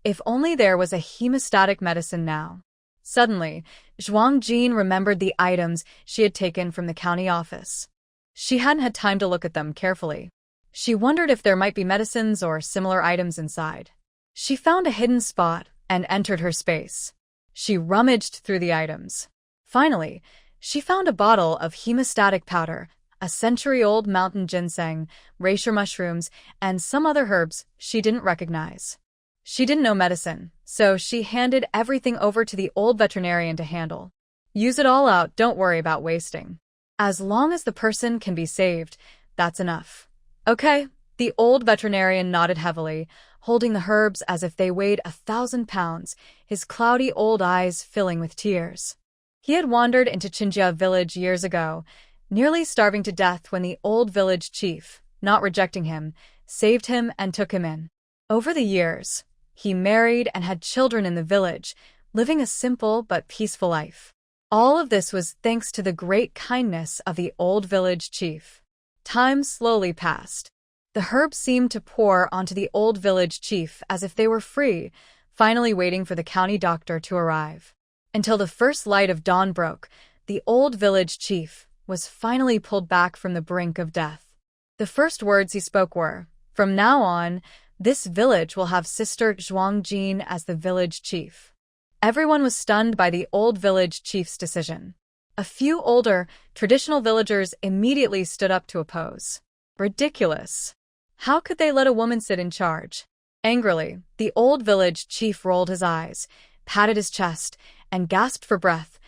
If only there was a hemostatic medicine now. Suddenly, Zhuangjin remembered the items she had taken from the county office. She hadn't had time to look at them carefully. She wondered if there might be medicines or similar items inside. She found a hidden spot and entered her space. She rummaged through the items. Finally, she found a bottle of hemostatic powder, a century-old mountain ginseng, reishi mushrooms, and some other herbs she didn't recognize. She didn't know medicine, so she handed everything over to the old veterinarian to handle. Use it all out, don't worry about wasting. As long as the person can be saved, that's enough. Okay, the old veterinarian nodded heavily, holding the herbs as if they weighed 1,000 pounds, his cloudy old eyes filling with tears. He had wandered into Qinjia village years ago, nearly starving to death when the old village chief, not rejecting him, saved him and took him in. Over the years, he married and had children in the village, living a simple but peaceful life. All of this was thanks to the great kindness of the old village chief. Time slowly passed. The herbs seemed to pour onto the old village chief as if they were free, finally waiting for the county doctor to arrive. Until the first light of dawn broke, the old village chief was finally pulled back from the brink of death. The first words he spoke were, "From now on, this village will have Sister Zhuangjin as the village chief." Everyone was stunned by the old village chief's decision. A few older, traditional villagers immediately stood up to oppose. Ridiculous. How could they let a woman sit in charge? Angrily, the old village chief rolled his eyes, patted his chest, and gasped for breath.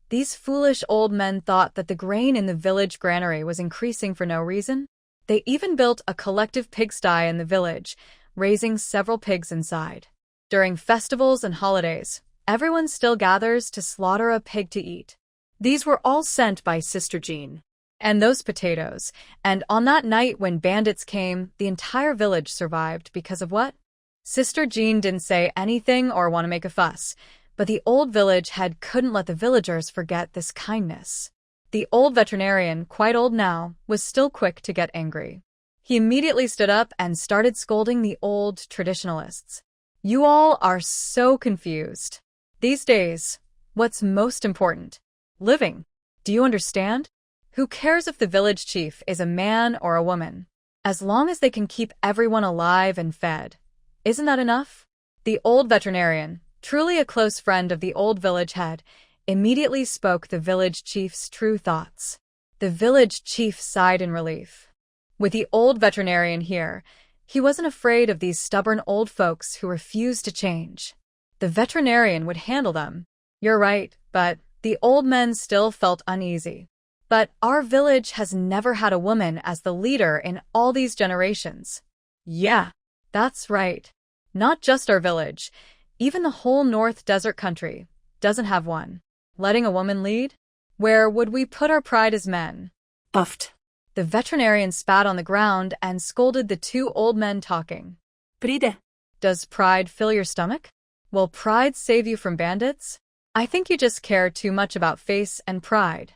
These foolish old men thought that the grain in the village granary was increasing for no reason. They even built a collective pigsty in the village, raising several pigs inside. During festivals and holidays, everyone still gathers to slaughter a pig to eat. These were all sent by Sister Jean. And those potatoes. And on that night when bandits came, the entire village survived because of what? Sister Jean didn't say anything or want to make a fuss, but the old village head couldn't let the villagers forget this kindness. The old veterinarian, quite old now, was still quick to get angry. He immediately stood up and started scolding the old traditionalists. You all are so confused. These days, what's most important? Living. Do you understand? Who cares if the village chief is a man or a woman? As long as they can keep everyone alive and fed. Isn't that enough? The old veterinarian, truly a close friend of the old village head, immediately spoke the village chief's true thoughts. The village chief sighed in relief. With the old veterinarian here, he wasn't afraid of these stubborn old folks who refused to change. The veterinarian would handle them. You're right, but the old men still felt uneasy. But our village has never had a woman as the leader in all these generations. Yeah, that's right. Not just our village, even the whole North Desert country doesn't have one. Letting a woman lead? Where would we put our pride as men? Buffed. The veterinarian spat on the ground and scolded the two old men talking. Pride. Does pride fill your stomach? Will pride save you from bandits? I think you just care too much about face and pride.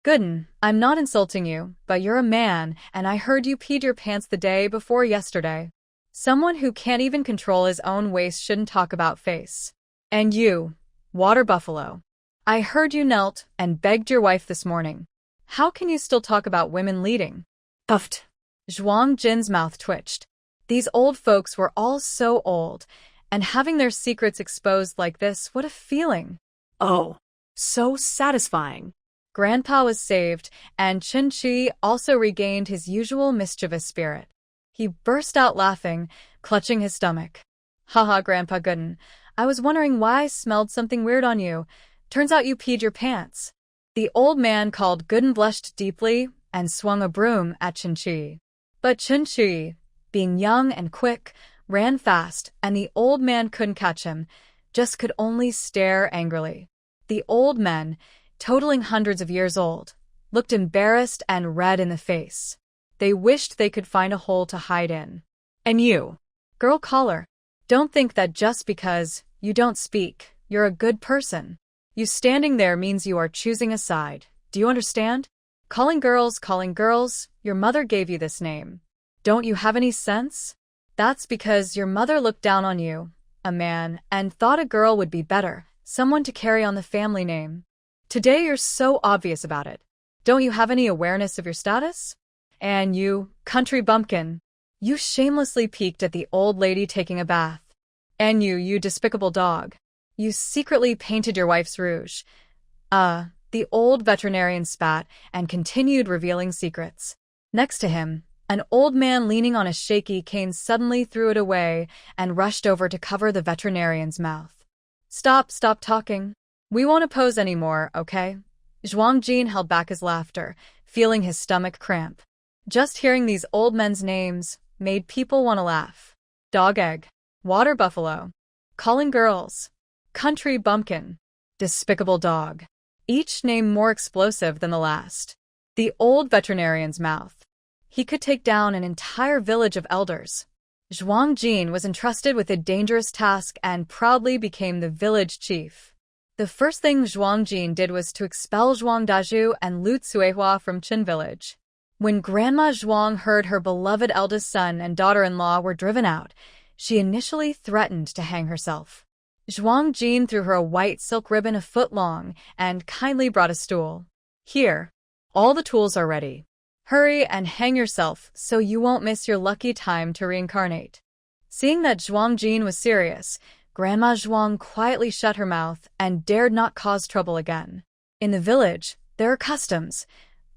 Gooden, I'm not insulting you, but you're a man, and I heard you peed your pants the day before yesterday. Someone who can't even control his own waist shouldn't talk about face. And you, water buffalo. I heard you knelt and begged your wife this morning. How can you still talk about women leading?
Puffed.
Zhuang Jin's mouth twitched. These old folks were all so old, and having their secrets exposed like this, what a feeling.
Oh, so satisfying.
Grandpa was saved, and Chen Qi also regained his usual mischievous spirit. He burst out laughing, clutching his stomach. Haha, Grandpa Gooden, I was wondering why I smelled something weird on you. Turns out you peed your pants. The old man called Gooden blushed deeply and swung a broom at Chen Qi. But Chen Qi, being young and quick, ran fast, and the old man couldn't catch him, just could only stare angrily. The old men, totaling hundreds of years old, looked embarrassed and red in the face. They wished they could find a hole to hide in. And you, girl caller, don't think that just because you don't speak, you're a good person. You standing there means you are choosing a side. Do you understand? Calling girls, your mother gave you this name. Don't you have any sense? That's because your mother looked down on you, a man, and thought a girl would be better, someone to carry on the family name. Today you're so obvious about it. Don't you have any awareness of your status? And you, country bumpkin, you shamelessly peeked at the old lady taking a bath. And you despicable dog, you secretly painted your wife's rouge. The old veterinarian spat and continued revealing secrets. Next to him, an old man leaning on a shaky cane suddenly threw it away and rushed over to cover the veterinarian's mouth. Stop talking. We won't oppose anymore, okay? Zhuang Jin held back his laughter, feeling his stomach cramp. Just hearing these old men's names made people want to laugh. Dog egg, water buffalo, calling girls, country bumpkin, despicable dog. Each name more explosive than the last. The old veterinarian's mouth. He could take down an entire village of elders. Zhuang Jin was entrusted with a dangerous task and proudly became the village chief. The first thing Zhuang Jin did was to expel Zhuang Dazhu and Lu Cuihua from Qin village. When Grandma Zhuang heard her beloved eldest son and daughter-in-law were driven out, she initially threatened to hang herself. Zhuang Jin threw her a white silk ribbon a foot long and kindly brought a stool. Here, all the tools are ready. Hurry and hang yourself so you won't miss your lucky time to reincarnate. Seeing that Zhuang Jin was serious, Grandma Zhuang quietly shut her mouth and dared not cause trouble again. In the village, there are customs.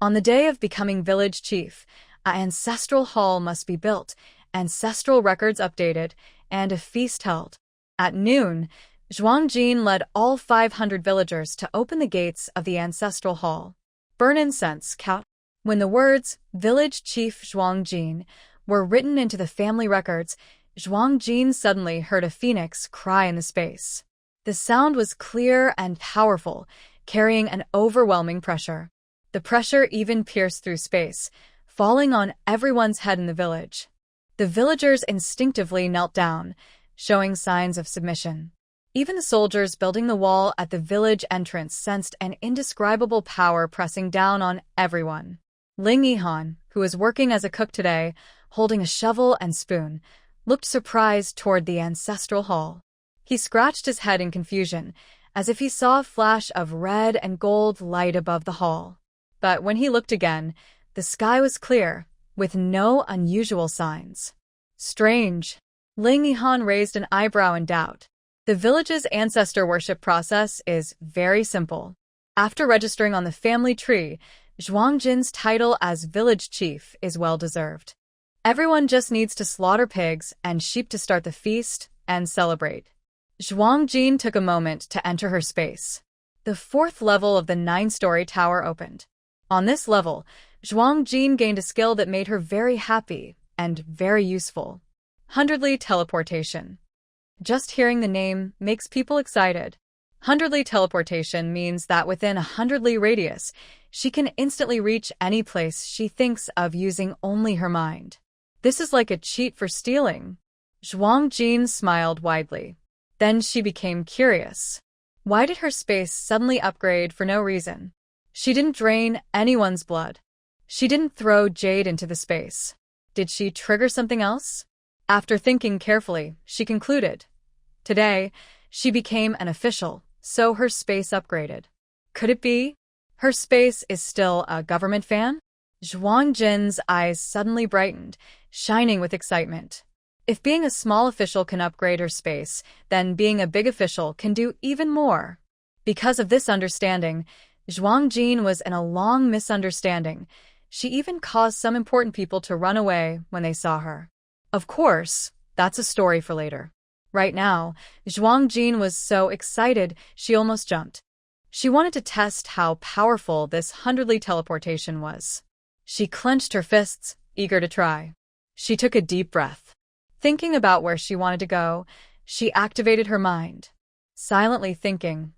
On the day of becoming village chief, an ancestral hall must be built, ancestral records updated, and a feast held. At noon, Zhuang Jin led all 500 villagers to open the gates of the ancestral hall. Burn incense, count. When the words, Village Chief Zhuang Jin, were written into the family records, Zhuang Jin suddenly heard a phoenix cry in the space. The sound was clear and powerful, carrying an overwhelming pressure. The pressure even pierced through space, falling on everyone's head in the village. The villagers instinctively knelt down, showing signs of submission. Even the soldiers building the wall at the village entrance sensed an indescribable power pressing down on everyone. Ling Yihan, who was working as a cook today, holding a shovel and spoon, looked surprised toward the ancestral hall. He scratched his head in confusion, as if he saw a flash of red and gold light above the hall. But when he looked again, the sky was clear, with no unusual signs. Strange. Ling Yihan raised an eyebrow in doubt. The village's ancestor worship process is very simple. After registering on the family tree, Zhuang Jin's title as village chief is well-deserved. Everyone just needs to slaughter pigs and sheep to start the feast and celebrate. Zhuang Jin took a moment to enter her space. The 4th level of the 9-story tower opened. On this level, Zhuang Jin gained a skill that made her very happy and very useful. 100-ly teleportation. Just hearing the name makes people excited. 100-ly teleportation means that within a 100-ly radius, she can instantly reach any place she thinks of using only her mind. This is like a cheat for stealing. Zhuang Jin smiled widely. Then she became curious. Why did her space suddenly upgrade for no reason? She didn't drain anyone's blood. She didn't throw jade into the space. Did she trigger something else? After thinking carefully, she concluded. Today, she became an official, so her space upgraded. Could it be? Her space is still a government fan? Zhuang Jin's eyes suddenly brightened, shining with excitement. If being a small official can upgrade her space, then being a big official can do even more. Because of this understanding, Zhuang Jin was in a long misunderstanding. She even caused some important people to run away when they saw her. Of course, that's a story for later. Right now, Zhuang Jin was so excited she almost jumped. She wanted to test how powerful this 100-li teleportation was. She clenched her fists, eager to try. She took a deep breath. Thinking about where she wanted to go, she activated her mind. Silently thinking,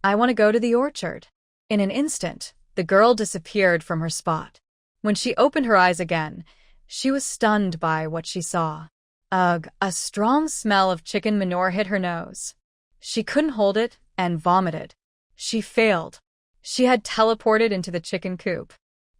I want to go to the orchard. In an instant, the girl disappeared from her spot. When she opened her eyes again, she was stunned by what she saw. Ugh, a strong smell of chicken manure hit her nose. She couldn't hold it and vomited. She failed. She had teleported into the chicken coop.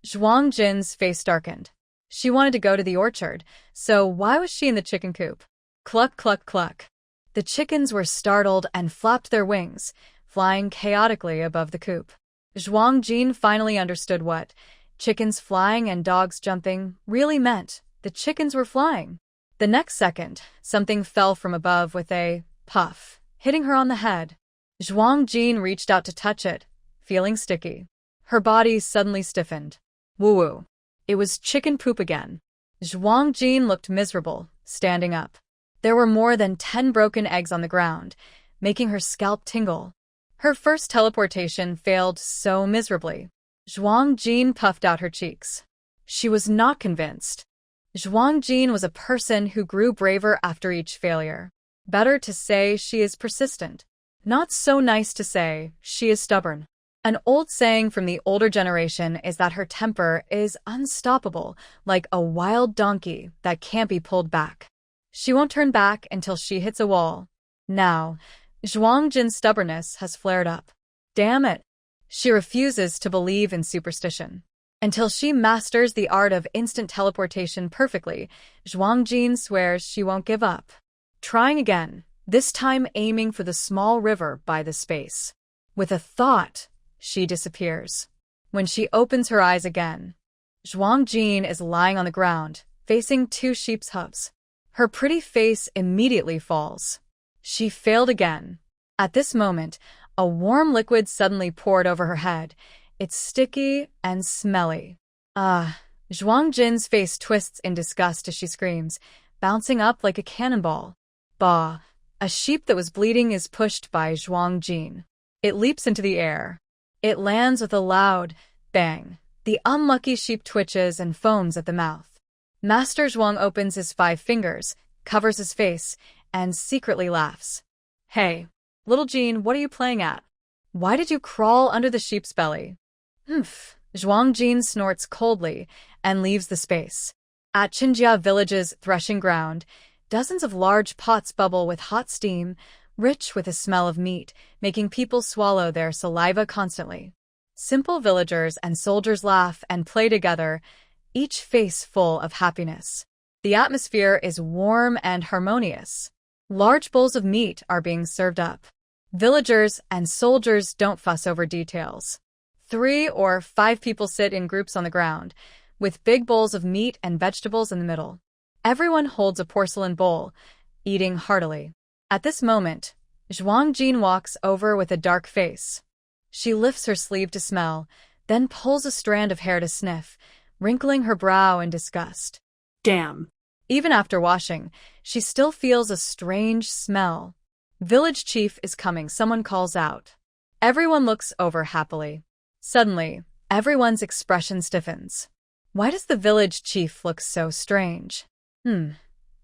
Zhuang Jin's face darkened. She wanted to go to the orchard, so why was she in the chicken coop? Cluck, cluck, cluck. The chickens were startled and flapped their wings, flying chaotically above the coop. Zhuang Jin finally understood what chickens flying and dogs jumping really meant. The chickens were flying. The next second, something fell from above with a puff, hitting her on the head. Zhuang Jin reached out to touch it, feeling sticky. Her body suddenly stiffened. Woo-woo. It was chicken poop again. Zhuang Jin looked miserable, standing up. There were more than 10 broken eggs on the ground, making her scalp tingle. Her first teleportation failed so miserably. Zhuang Jin puffed out her cheeks. She was not convinced. Zhuang Jin was a person who grew braver after each failure. Better to say she is persistent. Not so nice to say she is stubborn. An old saying from the older generation is that her temper is unstoppable, like a wild donkey that can't be pulled back. She won't turn back until she hits a wall. Now, Zhuang Jin's stubbornness has flared up. Damn it! She refuses to believe in superstition. Until she masters the art of instant teleportation perfectly, Zhuang Jin swears she won't give up. Trying again, this time aiming for the small river by the space. With a thought, she disappears. When she opens her eyes again, Zhuang Jin is lying on the ground, facing 2 sheep's hooves. Her pretty face immediately falls. She failed again. At this moment, a warm liquid suddenly poured over her head. It's sticky and smelly. Zhuang Jin's face twists in disgust as she screams, bouncing up like a cannonball. Bah! A sheep that was bleeding is pushed by Zhuang Jin. It leaps into the air. It lands with a loud bang. The unlucky sheep twitches and foams at the mouth. Master Zhuang opens his 5 fingers, covers his face, and secretly laughs. Hey, little Jin, what are you playing at? Why did you crawl under the sheep's belly? Humph. Zhuang Jin snorts coldly and leaves the space. At Qinjia village's threshing ground, dozens of large pots bubble with hot steam, rich with the smell of meat, making people swallow their saliva constantly. Simple villagers and soldiers laugh and play together, each face full of happiness. The atmosphere is warm and harmonious. Large bowls of meat are being served up. Villagers and soldiers don't fuss over details. 3 or 5 people sit in groups on the ground, with big bowls of meat and vegetables in the middle. Everyone holds a porcelain bowl, eating heartily. At this moment, Zhuang Jin walks over with a dark face. She lifts her sleeve to smell, then pulls a strand of hair to sniff, wrinkling her brow in disgust.
Damn.
Even after washing, she still feels a strange smell. Village chief is coming, someone calls out. Everyone looks over happily. Suddenly, everyone's expression stiffens. Why does the village chief look so strange?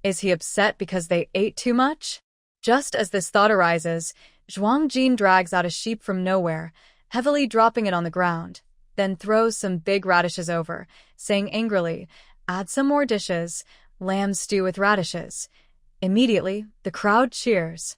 Is he upset because they ate too much? Just as this thought arises, Zhuang Jin drags out a sheep from nowhere, heavily dropping it on the ground, then throws some big radishes over, saying angrily, "Add some more dishes, lamb stew with radishes." Immediately, the crowd cheers.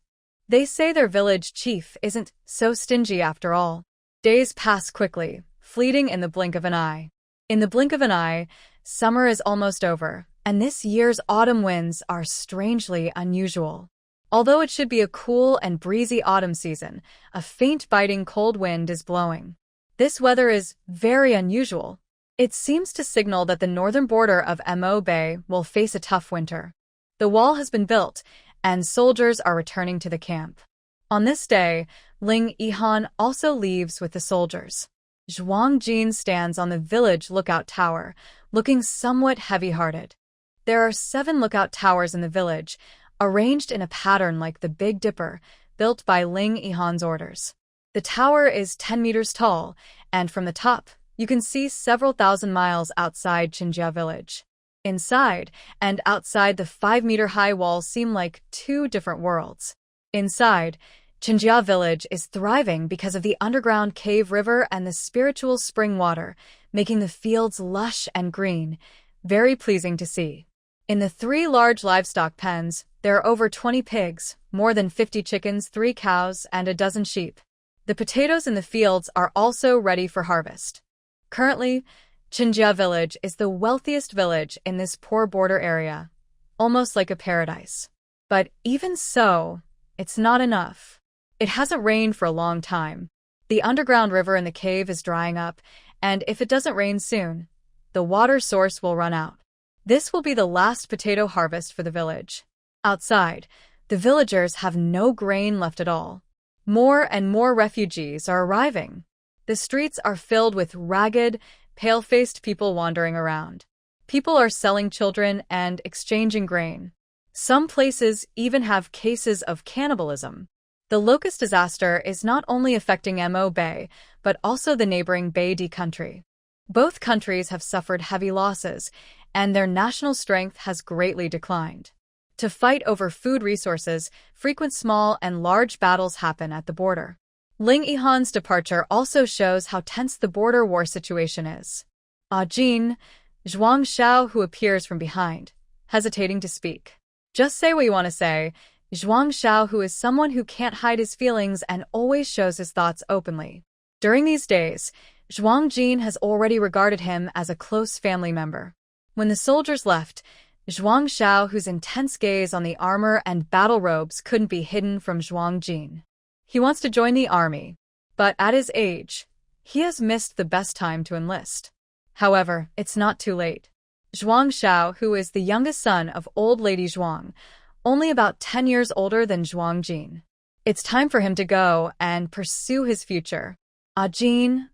They say their village chief isn't so stingy after all. Days pass quickly, fleeting in the blink of an eye. In the blink of an eye, summer is almost over, and this year's autumn winds are strangely unusual. Although it should be a cool and breezy autumn season, a faint biting cold wind is blowing. This weather is very unusual. It seems to signal that the northern border of Mo Bay will face a tough winter. The wall has been built, and soldiers are returning to the camp. On this day, Ling Yihan also leaves with the soldiers. Zhuang Jin stands on the village lookout tower, looking somewhat heavy-hearted. There are 7 lookout towers in the village, arranged in a pattern like the Big Dipper, built by Ling Yihan's orders. The tower is 10 meters tall, and from the top, you can see several thousand miles outside Qinjia village. Inside and outside the 5-meter-high walls seem like 2 different worlds. Inside, Qinjia village is thriving because of the underground cave river and the spiritual spring water, making the fields lush and green, very pleasing to see. In the 3 large livestock pens, there are over 20 pigs, more than 50 chickens, 3 cows, and a dozen sheep. The potatoes in the fields are also ready for harvest. Currently, Qinjia village is the wealthiest village in this poor border area, almost like a paradise. But even so, it's not enough. It hasn't rained for a long time. The underground river in the cave is drying up, and if it doesn't rain soon, the water source will run out. This will be the last potato harvest for the village. Outside, the villagers have no grain left at all. More and more refugees are arriving. The streets are filled with ragged, pale-faced people wandering around. People are selling children and exchanging grain. Some places even have cases of cannibalism. The Locust disaster is not only affecting Mo Bay, but also the neighboring Bay D country. Both countries have suffered heavy losses, and their national strength has greatly declined. To fight over food resources, frequent small and large battles happen at the border. Ling Yihan's departure also shows how tense the border war situation is. Jin, Zhuang Xiao, who appears from behind, hesitating to speak. Just say what you want to say. Zhuang Xiao, who is someone who can't hide his feelings and always shows his thoughts openly. During these days, Zhuang Jin has already regarded him as a close family member. When the soldiers left, Zhuang Xiao, whose intense gaze on the armor and battle robes couldn't be hidden from Zhuang Jin. He wants to join the army, but at his age, he has missed the best time to enlist. However, it's not too late. Zhuang Xiao, who is the youngest son of old lady Zhuang, only about 10 years older than Zhuang Jin. It's time for him to go and pursue his future. Zhuang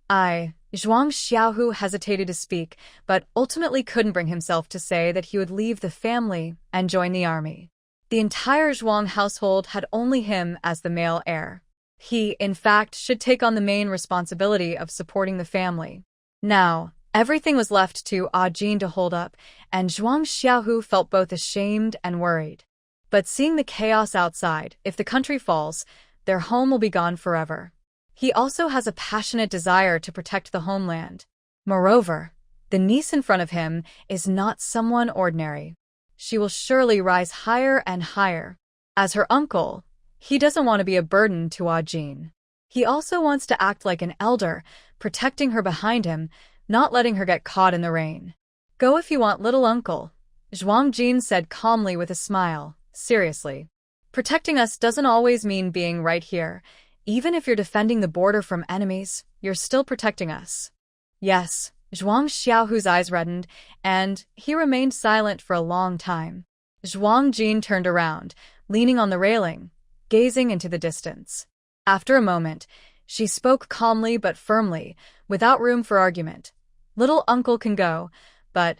Xiaohu hesitated to speak, but ultimately couldn't bring himself to say that he would leave the family and join the army. The entire Zhuang household had only him as the male heir. He, in fact, should take on the main responsibility of supporting the family. Now, everything was left to Jin to hold up, and Zhuang Xiaohu felt both ashamed and worried. But seeing the chaos outside, if the country falls, their home will be gone forever. He also has a passionate desire to protect the homeland. Moreover, the niece in front of him is not someone ordinary. She will surely rise higher and higher. As her uncle, he doesn't want to be a burden to Jin. He also wants to act like an elder, protecting her behind him, not letting her get caught in the rain. Go if you want, little uncle, Zhuang Jin said calmly with a smile. Seriously. Protecting us doesn't always mean being right here. Even if you're defending the border from enemies, you're still protecting us. Yes, Zhuang Xiaohu's eyes reddened, and he remained silent for a long time. Zhuang Jin turned around, leaning on the railing, gazing into the distance. After a moment, she spoke calmly but firmly, without room for argument. Little uncle can go, but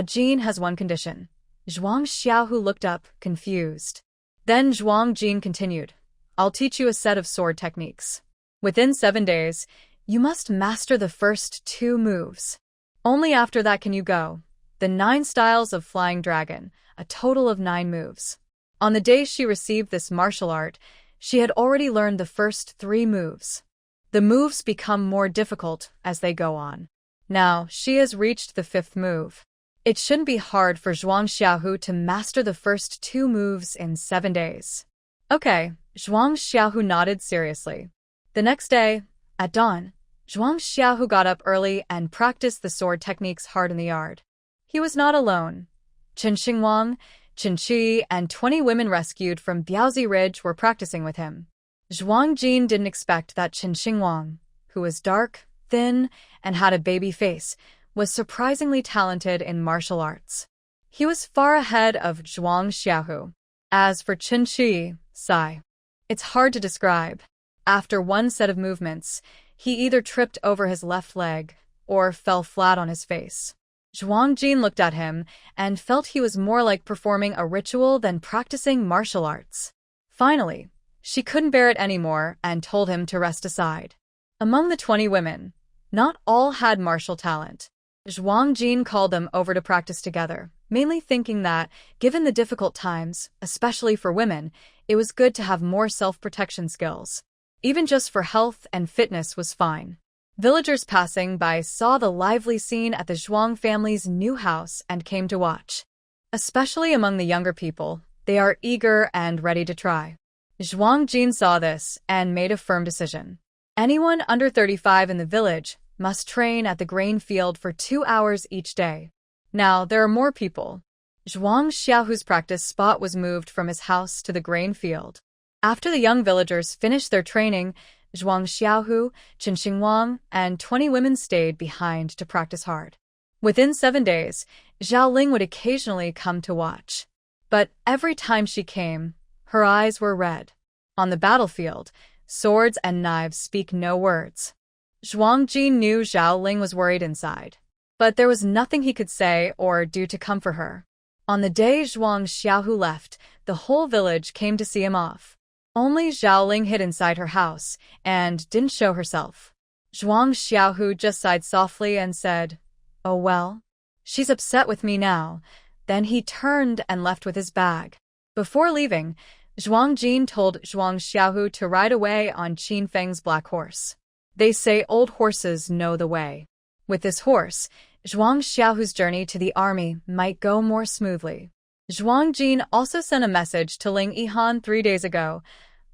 Jin has one condition. Zhuang Xiaohu looked up, confused. Then Zhuang Jin continued, I'll teach you a set of sword techniques. Within 7 days, you must master the first 2 moves. Only after that can you go. The 9 styles of flying dragon, a total of 9 moves. On the day she received this martial art, she had already learned the first 3 moves. The moves become more difficult as they go on. Now, she has reached the 5th move. It shouldn't be hard for Zhuang Xiaohu to master the first 2 moves in 7 days. Okay, Zhuang Xiaohu nodded seriously. The next day, at dawn, Zhuang Xiaohu got up early and practiced the sword techniques hard in the yard. He was not alone. Chen Xingwang, Chen Qi, and 20 women rescued from Biaozi Ridge were practicing with him. Zhuang Jin didn't expect that Chen Xingwang, who was dark, thin, and had a baby face, was surprisingly talented in martial arts. He was far ahead of Zhuang Xiaohu. As for Chen Qi, sigh. It's hard to describe. After one set of movements, he either tripped over his left leg or fell flat on his face. Zhuang Jin looked at him and felt he was more like performing a ritual than practicing martial arts. Finally, she couldn't bear it anymore and told him to rest aside. Among the 20 women, not all had martial talent. Zhuang Jin called them over to practice together, mainly thinking that, given the difficult times, especially for women, it was good to have more self-protection skills. Even just for health and fitness was fine. Villagers passing by saw the lively scene at the Zhuang family's new house and came to watch. Especially among the younger people, they are eager and ready to try. Zhuang Jin saw this and made a firm decision. Anyone under 35 in the village must train at the grain field for 2 hours each day. Now, there are more people. Zhuang Xiaohu's practice spot was moved from his house to the grain field. After the young villagers finished their training, Zhuang Xiaohu, Chen Xingwang, and 20 women stayed behind to practice hard. Within 7 days, Zhao Ling would occasionally come to watch. But every time she came, her eyes were red. On the battlefield, swords and knives speak no words. Zhuang Jin knew Zhao Ling was worried inside, but there was nothing he could say or do to comfort her. On the day Zhuang Xiaohu left, the whole village came to see him off. Only Zhao Ling hid inside her house and didn't show herself. Zhuang Xiaohu just sighed softly and said, "Oh well, she's upset with me now." Then he turned and left with his bag. Before leaving, Zhuang Jin told Zhuang Xiaohu to ride away on Qin Feng's black horse. They say old horses know the way. With this horse, Zhuang Xiaohu's journey to the army might go more smoothly. Zhuang Jin also sent a message to Ling Yihan 3 days ago,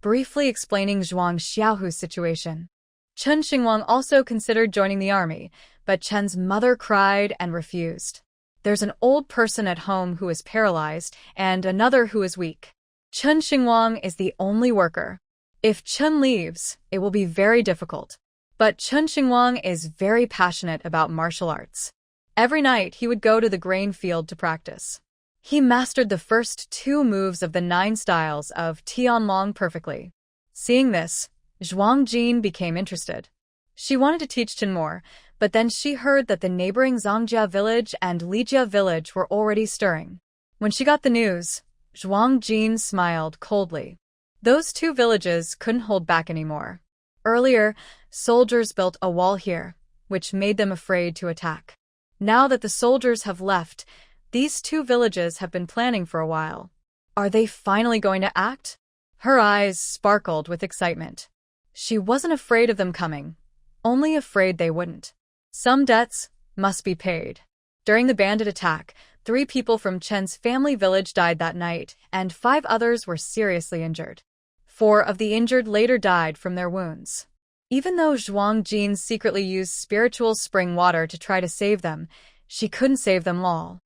briefly explaining Zhuang Xiaohu's situation. Chen Xingwang also considered joining the army, but Chen's mother cried and refused. There's an old person at home who is paralyzed and another who is weak. Chen Xingwang is the only worker. If Chen leaves, it will be very difficult. But Chen Xingwang is very passionate about martial arts. Every night he would go to the grain field to practice. He mastered the first 2 moves of the 9 styles of Tianlong perfectly. Seeing this, Zhuang Jin became interested. She wanted to teach Chen more, but then she heard that the neighboring Zongjia village and Lijia village were already stirring. When she got the news, Zhuang Jin smiled coldly. Those 2 villages couldn't hold back anymore. Earlier, soldiers built a wall here, which made them afraid to attack. Now that the soldiers have left, these 2 villages have been planning for a while. Are they finally going to act? Her eyes sparkled with excitement. She wasn't afraid of them coming, only afraid they wouldn't. Some debts must be paid. During the bandit attack, 3 people from Chen's family village died that night, and 5 others were seriously injured. 4 of the injured later died from their wounds. Even though Zhuang Jin secretly used spiritual spring water to try to save them, she couldn't save them all.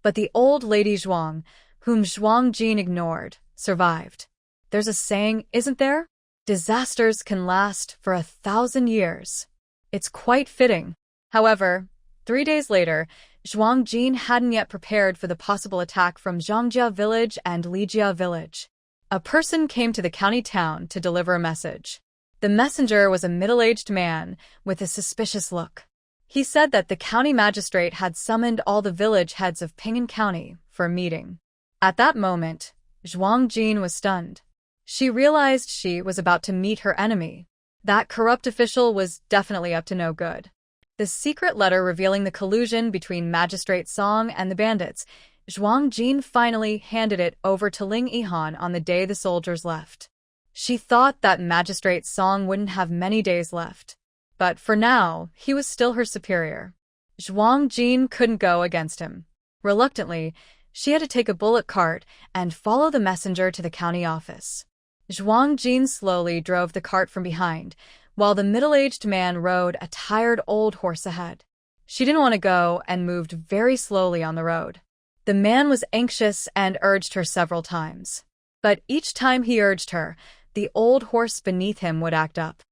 But the old lady Zhuang, whom Zhuang Jin ignored, survived. There's a saying, isn't there? Disasters can last for 1,000 years. It's quite fitting. However, 3 days later, Zhuang Jin hadn't yet prepared for the possible attack from Zongjia village and Lijia village. A person came to the county town to deliver a message. The messenger was a middle-aged man with a suspicious look. He said that the county magistrate had summoned all the village heads of Ping'an County for a meeting. At that moment, Zhuang Jin was stunned. She realized she was about to meet her enemy. That corrupt official was definitely up to no good. The secret letter revealing the collusion between Magistrate Song and the bandits, Zhuang Jin finally handed it over to Ling Yihan on the day the soldiers left. She thought that Magistrate Song wouldn't have many days left. But for now, he was still her superior. Zhuang Jin couldn't go against him. Reluctantly, she had to take a bullock cart and follow the messenger to the county office. Zhuang Jin slowly drove the cart from behind, while the middle-aged man rode a tired old horse ahead. She didn't want to go and moved very slowly on the road. The man was anxious and urged her several times. But each time he urged her, the old horse beneath him would act up.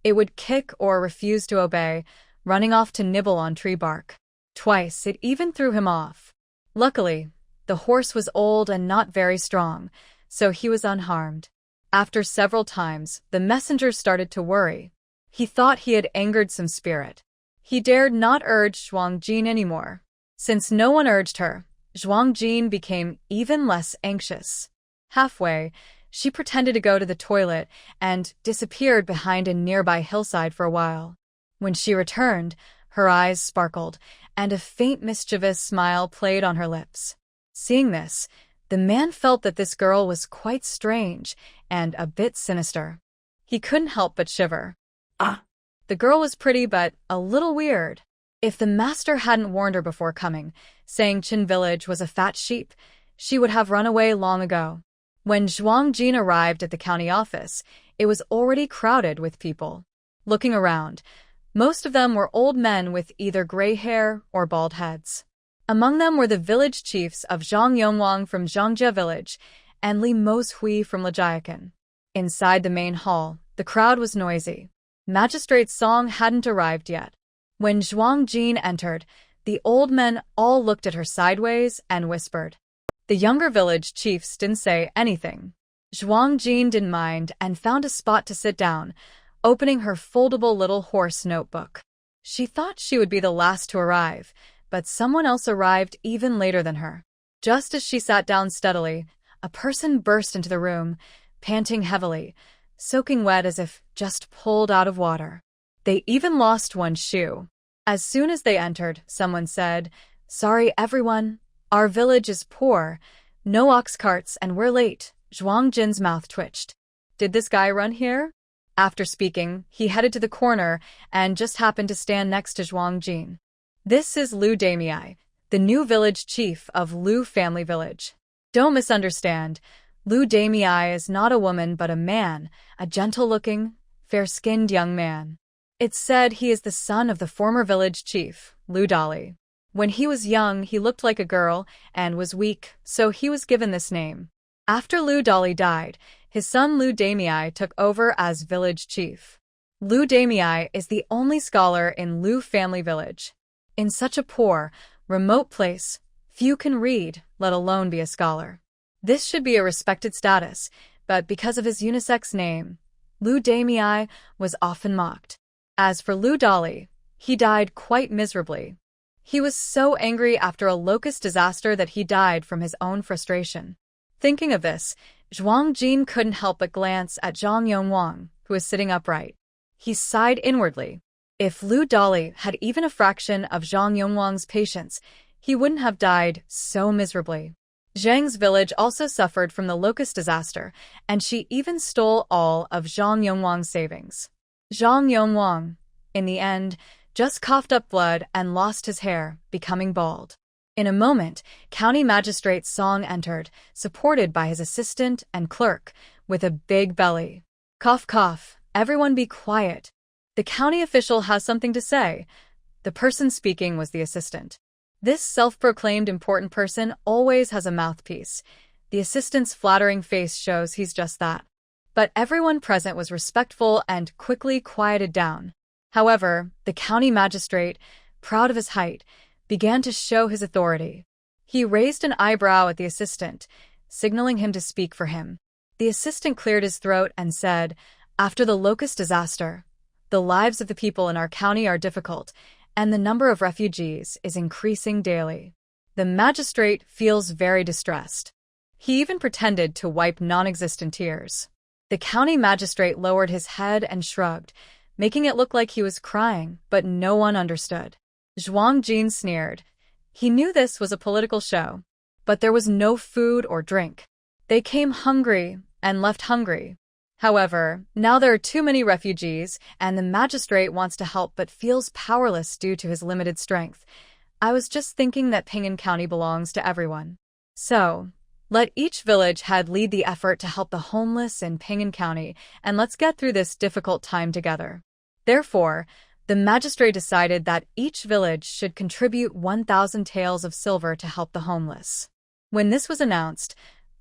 It would kick or refuse to obey, running off to nibble on tree bark. Twice it even threw him off. Luckily, the horse was old and not very strong, so he was unharmed. After several times, the messenger started to worry. He thought he had angered some spirit. He dared not urge Zhuang Jin anymore. Since no one urged her, Zhuang Jin became even less anxious. Halfway, she pretended to go to the toilet and disappeared behind a nearby hillside for a while. When she returned, her eyes sparkled, and a faint mischievous smile played on her lips. Seeing this, the man felt that this girl was quite strange and a bit sinister. He couldn't help but shiver. The girl was pretty but a little weird. If the master hadn't warned her before coming, saying Qin village was a fat sheep, she would have run away long ago. When Zhuang Jin arrived at the county office, it was already crowded with people. Looking around, most of them were old men with either gray hair or bald heads. Among them were the village chiefs of Zhang Yongwang from Zhangjia village and Li Moshui from Lijiakan. Inside the main hall, the crowd was noisy. Magistrate Song hadn't arrived yet. When Zhuang Jin entered, the old men all looked at her sideways and whispered. The younger village chiefs didn't say anything. Zhuang Jin didn't mind and found a spot to sit down, opening her foldable little horse notebook. She thought she would be the last to arrive, but someone else arrived even later than her. Just as she sat down steadily, a person burst into the room, panting heavily, soaking wet as if just pulled out of water. They even lost one shoe. As soon as they entered, someone said, "Sorry, everyone. Our village is poor. No ox carts and we're late." Zhuang Jin's mouth twitched. Did this guy run here? After speaking, he headed to the corner and just happened to stand next to Zhuang Jin. This is Lu Damei, the new village chief of Lu family village. Don't misunderstand. Lu Damei is not a woman but a man, a gentle-looking, fair-skinned young man. It's said he is the son of the former village chief, Lu Dali. When he was young, he looked like a girl and was weak, so he was given this name. After Lu Dali died, his son Lu Damei took over as village chief. Lu Damei is the only scholar in Lu family village. In such a poor, remote place, few can read, let alone be a scholar. This should be a respected status, but because of his unisex name, Lu Damei was often mocked. As for Lu Dali, he died quite miserably. He was so angry after a Locust disaster that he died from his own frustration. Thinking of this, Zhuang Jin couldn't help but glance at Zhang Yongwang, who was sitting upright. He sighed inwardly. If Lu Dali had even a fraction of Zhang Yongwang's patience, he wouldn't have died so miserably. Zhang's village also suffered from the Locust disaster, and she even stole all of Zhang Yongwang's savings. Zhang Yongwang, in the end, just coughed up blood and lost his hair, becoming bald. In a moment, County Magistrate Song entered, supported by his assistant and clerk, with a big belly. Cough, cough, everyone be quiet. The county official has something to say. The person speaking was the assistant. This self-proclaimed important person always has a mouthpiece. The assistant's flattering face shows he's just that. But everyone present was respectful and quickly quieted down. However, the county magistrate, proud of his height, began to show his authority. He raised an eyebrow at the assistant, signaling him to speak for him. The assistant cleared his throat and said, "After the Locust disaster, the lives of the people in our county are difficult, and the number of refugees is increasing daily. The magistrate feels very distressed." He even pretended to wipe non-existent tears. The county magistrate lowered his head and shrugged, making it look like he was crying, but no one understood. Zhuang Jin sneered. He knew this was a political show, but there was no food or drink. They came hungry and left hungry. However, now there are too many refugees, and the magistrate wants to help but feels powerless due to his limited strength. I was just thinking that Ping'an County belongs to everyone. So, Let each village head lead the effort to help the homeless in Ping'an County, and let's get through this difficult time together. Therefore, the magistrate decided that each village should contribute 1,000 taels of silver to help the homeless. When this was announced,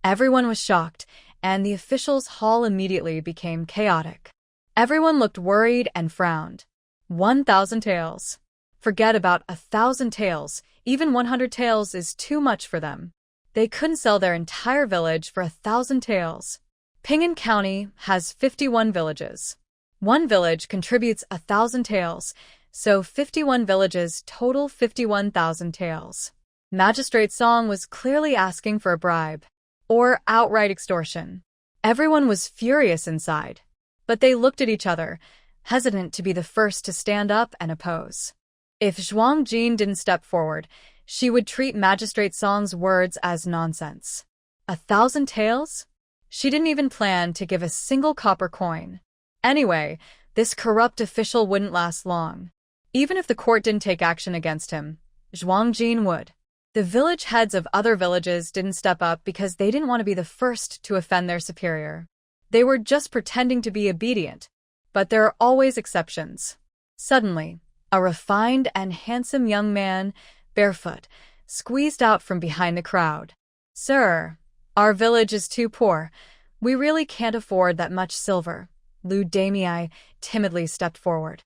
everyone was shocked, and the officials' hall immediately became chaotic. Everyone looked worried and frowned. 1,000 taels. Forget about 1,000 taels, even 100 taels is too much for them. They couldn't sell their entire village for 1,000 taels. Ping'an County has 51 villages. One village contributes 1,000 taels, so 51 villages total 51,000 taels. Magistrate Song was clearly asking for a bribe, or outright extortion. Everyone was furious inside, but they looked at each other, hesitant to be the first to stand up and oppose. If Zhuang Jin didn't step forward, she would treat Magistrate Song's words as nonsense. 1,000 taels? She didn't even plan to give a single copper coin. Anyway, this corrupt official wouldn't last long. Even if the court didn't take action against him, Zhuang Jin would. The village heads of other villages didn't step up because they didn't want to be the first to offend their superior. They were just pretending to be obedient, but there are always exceptions. Suddenly, a refined and handsome young man, barefoot, squeezed out from behind the crowd. "Sir, our village is too poor. We really can't afford that much silver." Lu Damei timidly stepped forward.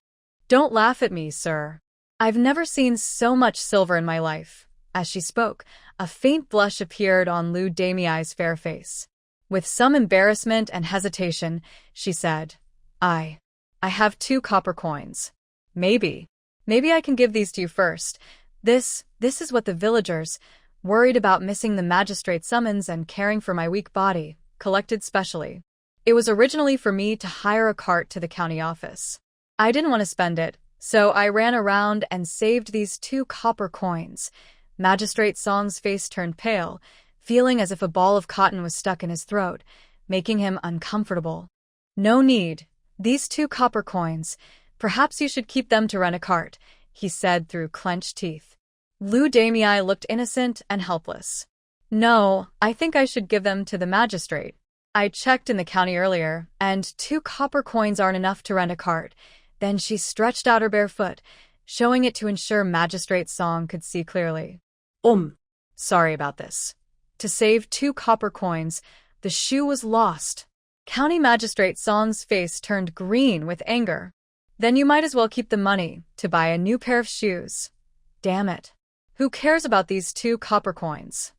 "Don't laugh at me, sir. I've never seen so much silver in my life." As she spoke, a faint blush appeared on Lu Damei's fair face. With some embarrassment and hesitation, she said, I have 2 copper coins. Maybe I can give these to you first. This is what the villagers, worried about missing the magistrate summons and caring for my weak body, collected specially. It was originally for me to hire a cart to the county office. I didn't want to spend it, so I ran around and saved these 2 copper coins. Magistrate Song's face turned pale, feeling as if a ball of cotton was stuck in his throat, making him uncomfortable. "No need. These 2 copper coins. Perhaps you should keep them to rent a cart," he said through clenched teeth. Lu Damei looked innocent and helpless. "No, I think I should give them to the magistrate. I checked in the county earlier, and 2 copper coins aren't enough to rent a cart." Then she stretched out her bare foot, showing it to ensure Magistrate Song could see clearly. Sorry about this." To save 2 copper coins, the shoe was lost. County Magistrate Song's face turned green with anger. "Then you might as well keep the money to buy a new pair of shoes. Damn it. Who cares about these 2 copper coins?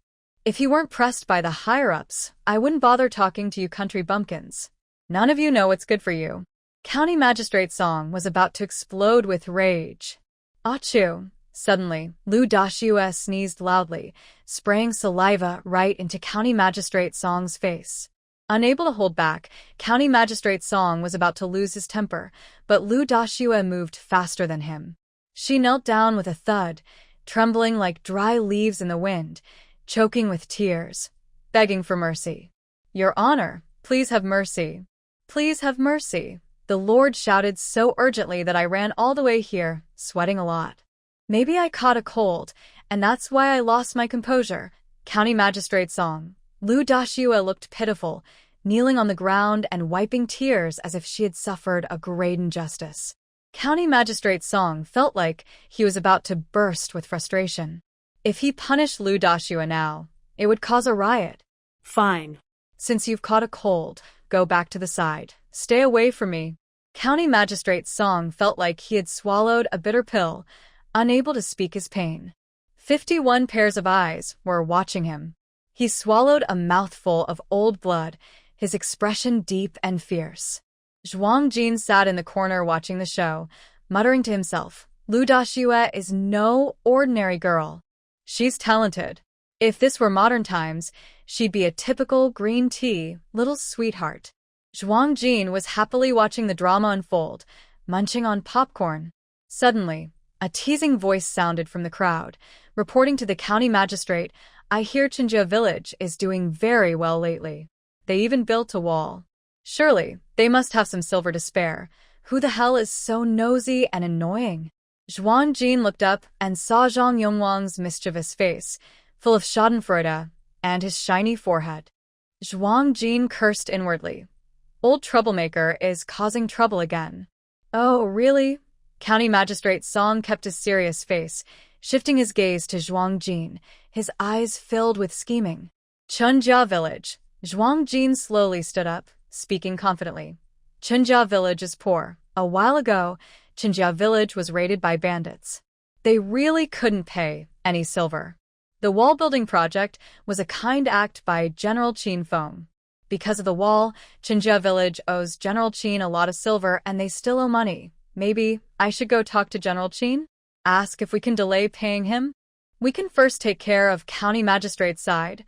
If you weren't pressed by the higher-ups, I wouldn't bother talking to you country bumpkins. None of you know what's good for you." County Magistrate Song was about to explode with rage. Achoo! Suddenly, Lu Dashue sneezed loudly, spraying saliva right into County Magistrate Song's face. Unable to hold back, County Magistrate Song was about to lose his temper, but Lu Dashue moved faster than him. She knelt down with a thud, trembling like dry leaves in the wind, choking with tears, begging for mercy. "Your Honor, please have mercy. Please have mercy." The Lord shouted so urgently that I ran all the way here, sweating a lot. "Maybe I caught a cold, and that's why I lost my composure." County Magistrate Song. Lu Dashue looked pitiful, kneeling on the ground and wiping tears as if she had suffered a great injustice. County Magistrate Song felt like he was about to burst with frustration. If he punished Lu Dashue now, it would cause a riot.
"Fine.
Since you've caught a cold, go back to the side. Stay away from me." County Magistrate Song felt like he had swallowed a bitter pill, unable to speak his pain. 51 pairs of eyes were watching him. He swallowed a mouthful of old blood, his expression deep and fierce. Zhuang Jin sat in the corner watching the show, muttering to himself, "Lu Dashue is no ordinary girl. She's talented. If this were modern times, she'd be a typical green tea little sweetheart." Zhuang Jin was happily watching the drama unfold, munching on popcorn. Suddenly, a teasing voice sounded from the crowd, reporting to the county magistrate, "I hear Chinjia village is doing very well lately. They even built a wall. Surely, they must have some silver to spare. Who the hell is so nosy and annoying?" Zhuang Jin looked up and saw Zhang Yongwang's mischievous face, full of schadenfreude. and his shiny forehead. Zhuang Jin cursed inwardly. Old troublemaker is causing trouble again. Oh, really? County Magistrate Song kept a serious face, shifting his gaze to Zhuang Jin, his eyes filled with scheming. Chunjia Village. Zhuang Jin slowly stood up, speaking confidently. Chunjia Village is poor. A while ago, Chunjia Village was raided by bandits. They really couldn't pay any silver. The wall-building project was a kind act by General Qin Feng. Because of the wall, Chunjia Village owes General Qin a lot of silver and they still owe money. Maybe I should go talk to General Qin? Ask if we can delay paying him? We can first take care of County Magistrate's side.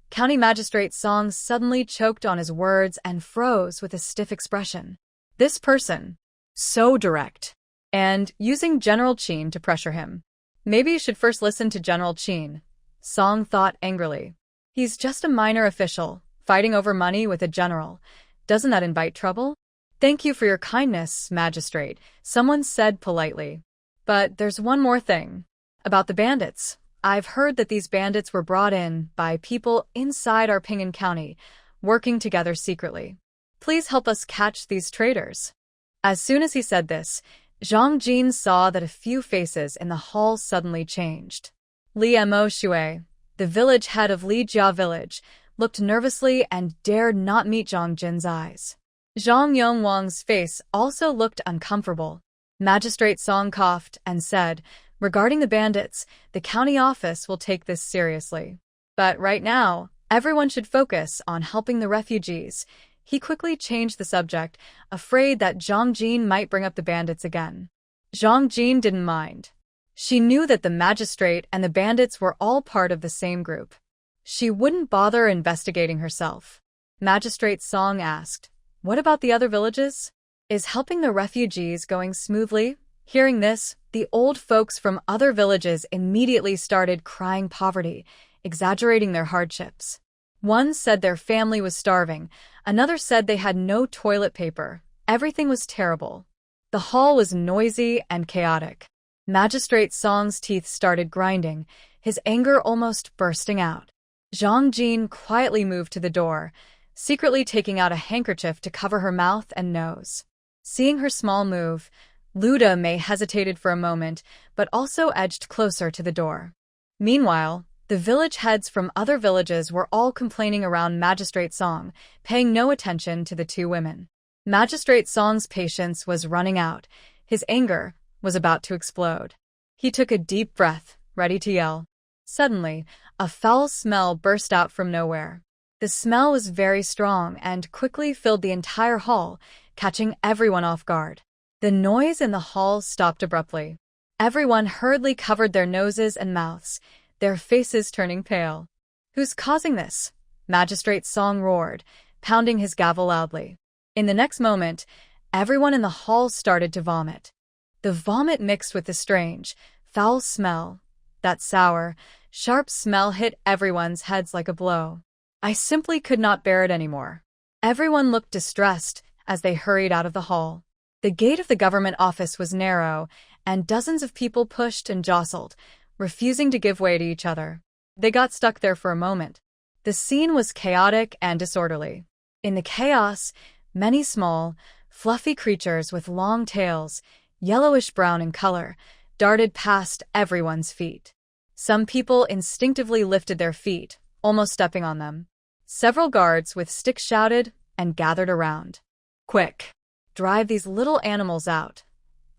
County Magistrate Song suddenly choked on his words and froze with a stiff expression. This person, so direct, and using General Qin to pressure him. Maybe you should first listen to General Qin, Song thought angrily. He's just a minor official, fighting over money with a general. Doesn't that invite trouble? Thank you for your kindness, Magistrate, someone said politely. But there's one more thing. About the bandits. I've heard that these bandits were brought in by people inside our Ping'an County, working together secretly. Please help us catch these traitors. As soon as he said this, Zhang Jin saw that a few faces in the hall suddenly changed. Li Mo Shui, the village head of Li Jia Village, looked nervously and dared not meet Zhang Jin's eyes. Zhang Yongwang's face also looked uncomfortable. Magistrate Song coughed and said, regarding the bandits, the county office will take this seriously. But right now, everyone should focus on helping the refugees. He quickly changed the subject, afraid that Zhang Jin might bring up the bandits again. Zhang Jin didn't mind. She knew that the magistrate and the bandits were all part of the same group. She wouldn't bother investigating herself. Magistrate Song asked, what about the other villages? Is helping the refugees going smoothly? Hearing this, the old folks from other villages immediately started crying poverty, exaggerating their hardships. One said their family was starving, another said they had no toilet paper. Everything was terrible. The hall was noisy and chaotic. Magistrate Song's teeth started grinding, his anger almost bursting out. Zhang Jin quietly moved to the door, secretly taking out a handkerchief to cover her mouth and nose. Seeing her small move, Luda Mei hesitated for a moment, but also edged closer to the door. Meanwhile, the village heads from other villages were all complaining around Magistrate Song, paying no attention to the two women. Magistrate Song's patience was running out. His anger was about to explode. He took a deep breath, ready to yell. Suddenly, a foul smell burst out from nowhere. The smell was very strong and quickly filled the entire hall, catching everyone off guard. The noise in the hall stopped abruptly. Everyone hurriedly covered their noses and mouths, their faces turning pale. Who's causing this? Magistrate Song roared, pounding his gavel loudly. In the next moment, everyone in the hall started to vomit. The vomit mixed with the strange, foul smell. That sour, sharp smell hit everyone's heads like a blow. I simply could not bear it anymore. Everyone looked distressed as they hurried out of the hall. The gate of the government office was narrow, and dozens of people pushed and jostled, refusing to give way to each other. They got stuck there for a moment. The scene was chaotic and disorderly. In the chaos, many small, fluffy creatures with long tails, yellowish-brown in color, darted past everyone's feet. Some people instinctively lifted their feet, almost stepping on them. Several guards with sticks shouted and gathered around. Quick! Drive these little animals out.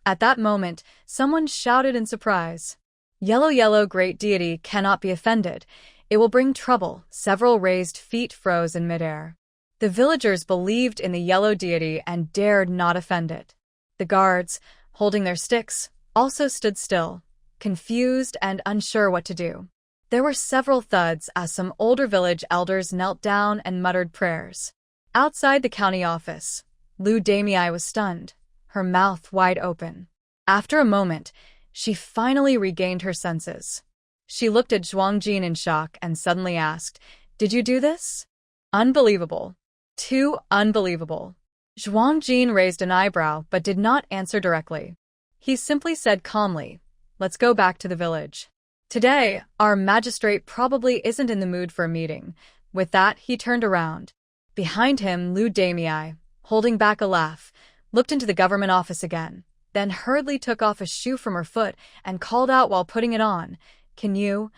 At that moment, someone shouted in surprise. Yellow, yellow, great deity cannot be offended. It will bring trouble. Several raised feet froze in midair. The villagers believed in the yellow deity and dared not offend it. The guards, holding their sticks, also stood still, confused and unsure what to do. There were several thuds as some older village elders knelt down and muttered prayers. Outside the county office, Lu Damei was stunned, her mouth wide open. After a moment, she finally regained her senses. She looked at Zhuang Jin in shock and suddenly asked, "Did you do this?" Unbelievable. Too unbelievable. Zhuang Jin raised an eyebrow but did not answer directly. He simply said calmly, "Let's go back to the village." Today, our magistrate probably isn't in the mood for a meeting. With that, he turned around. Behind him, Lu Damei, holding back a laugh, looked into the government office again, then hurriedly took off a shoe from her foot and called out while putting it on, "Can you,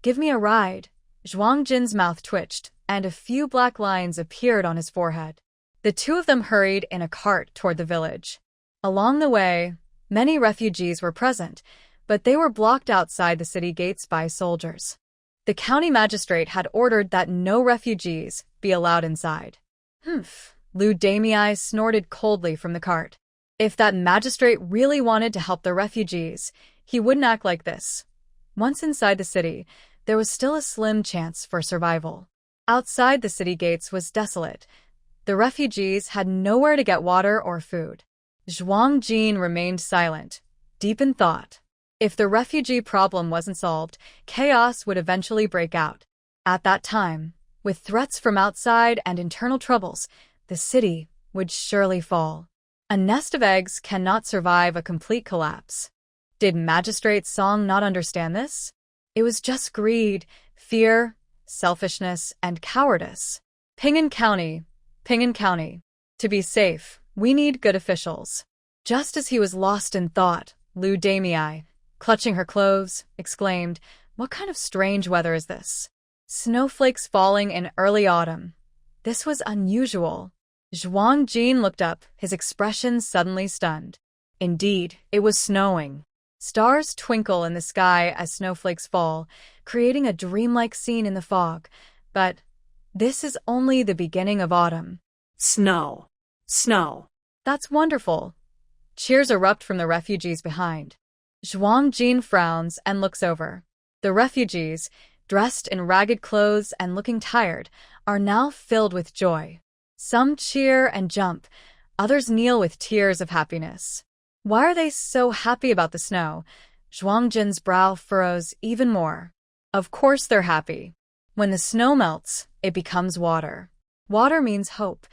give me a ride?" Zhuang Jin's mouth twitched, and a few black lines appeared on his forehead. The two of them hurried in a cart toward the village. Along the way, many refugees were present, but they were blocked outside the city gates by soldiers. The county magistrate had ordered that no refugees be allowed inside. Humph, Lu Damei snorted coldly from the cart. If that magistrate really wanted to help the refugees, he wouldn't act like this. Once inside the city, there was still a slim chance for survival. Outside the city gates was desolate. The refugees had nowhere to get water or food. Zhuang Jin remained silent, deep in thought. If the refugee problem wasn't solved, chaos would eventually break out. At that time, with threats from outside and internal troubles, the city would surely fall. A nest of eggs cannot survive a complete collapse. Did Magistrate Song not understand this? It was just greed, fear, selfishness, and cowardice. Ping'an County. To be safe, we need good officials. Just as he was lost in thought, Lu Damei, clutching her clothes, exclaimed, "What kind of strange weather is this? Snowflakes falling in early autumn." This was unusual. Zhuang Jin looked up, his expression suddenly stunned. Indeed, it was snowing. Stars twinkle in the sky as snowflakes fall, creating a dreamlike scene in the fog. But this is only the beginning of autumn.
Snow.
That's wonderful. Cheers erupt from the refugees behind. Zhuang Jin frowns and looks over. The refugees, dressed in ragged clothes and looking tired, are now filled with joy. Some cheer and jump, others kneel with tears of happiness. Why are they so happy about the snow? Zhuang Jin's brow furrows even more. Of course they're happy. When the snow melts, it becomes water. Water means hope.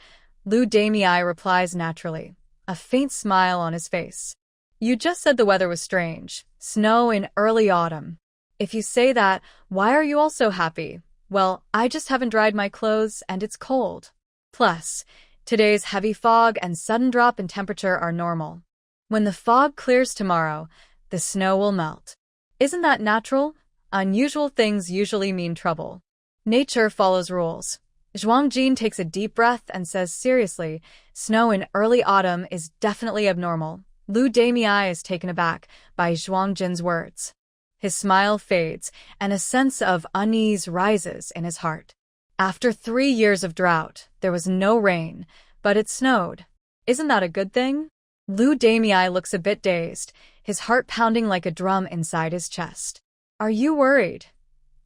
Lu Damei replies naturally, a faint smile on his face. You just said the weather was strange. Snow in early autumn. If you say that, why are you also happy? Well, I just haven't dried my clothes and it's cold. Plus, today's heavy fog and sudden drop in temperature are normal. When the fog clears tomorrow, the snow will melt. Isn't that natural? Unusual things usually mean trouble. Nature follows rules. Zhuang Jin takes a deep breath and says seriously, snow in early autumn is definitely abnormal. Lu Damei is taken aback by Zhuang Jin's words. His smile fades, and a sense of unease rises in his heart. After 3 years of drought, there was no rain, but it snowed. Isn't that a good thing? Lu Damei looks a bit dazed, his heart pounding like a drum inside his chest. Are you worried?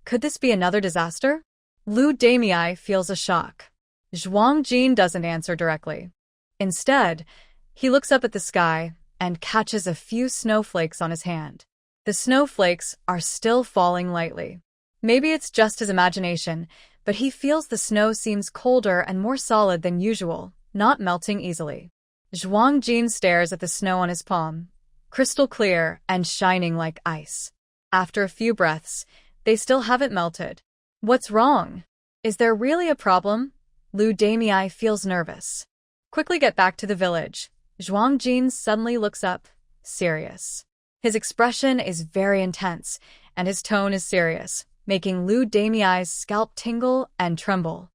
Could this be another disaster? Lu Damei feels a shock. Zhuang Jin doesn't answer directly. Instead, he looks up at the sky and catches a few snowflakes on his hand. The snowflakes are still falling lightly. Maybe it's just his imagination, but he feels the snow seems colder and more solid than usual, not melting easily. Zhuang Jin stares at the snow on his palm, crystal clear and shining like ice. After a few breaths, they still haven't melted. What's wrong? Is there really a problem? Lu Damei feels nervous. Quickly get back to the village. Zhuang Jin suddenly looks up, serious. His expression is very intense, and his tone is serious, making Lu Damei's scalp tingle and tremble.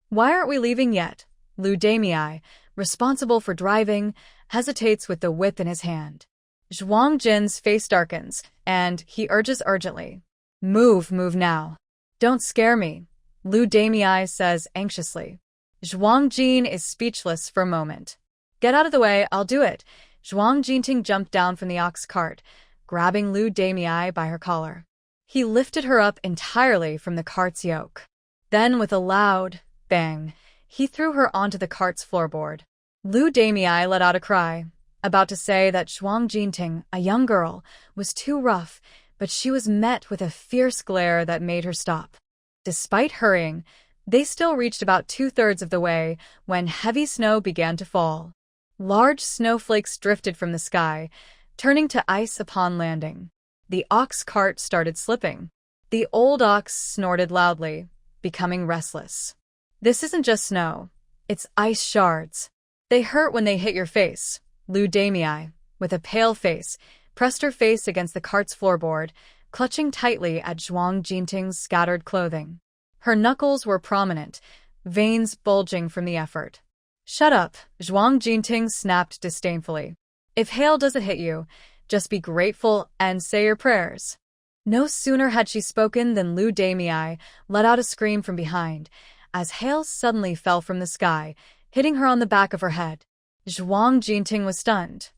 Why aren't we leaving yet? Lu Damei, responsible for driving, hesitates with the whip in his hand. Zhuang Jin's face darkens, and he urges urgently. Move now. Don't scare me, Lu Damei says anxiously. Zhuang Jin is speechless for a moment. Get out of the way, I'll do it. Zhuang Jinting jumped down from the ox cart, grabbing Lu Damei by her collar. He lifted her up entirely from the cart's yoke. Then, with a loud bang, he threw her onto the cart's floorboard. Lu Damei let out a cry, about to say that Zhuang Jinting, a young girl, was too rough, but she was met with a fierce glare that made her stop. Despite hurrying, they still reached about 2/3 of the way when heavy snow began to fall. Large snowflakes drifted from the sky, turning to ice upon landing. The ox cart started slipping. The old ox snorted loudly, becoming restless. This isn't just snow. It's ice shards. They hurt when they hit your face. Lu Damei, with a pale face, pressed her face against the cart's floorboard, clutching tightly at Zhuang Jinting's scattered clothing. Her knuckles were prominent, veins bulging from the effort. Shut up, Zhuang Jinting snapped disdainfully. If hail doesn't hit you, just be grateful and say your prayers. No sooner had she spoken than Lu Damei let out a scream from behind, as hail suddenly fell from the sky, hitting her on the back of her head. Zhuang Jinting was stunned.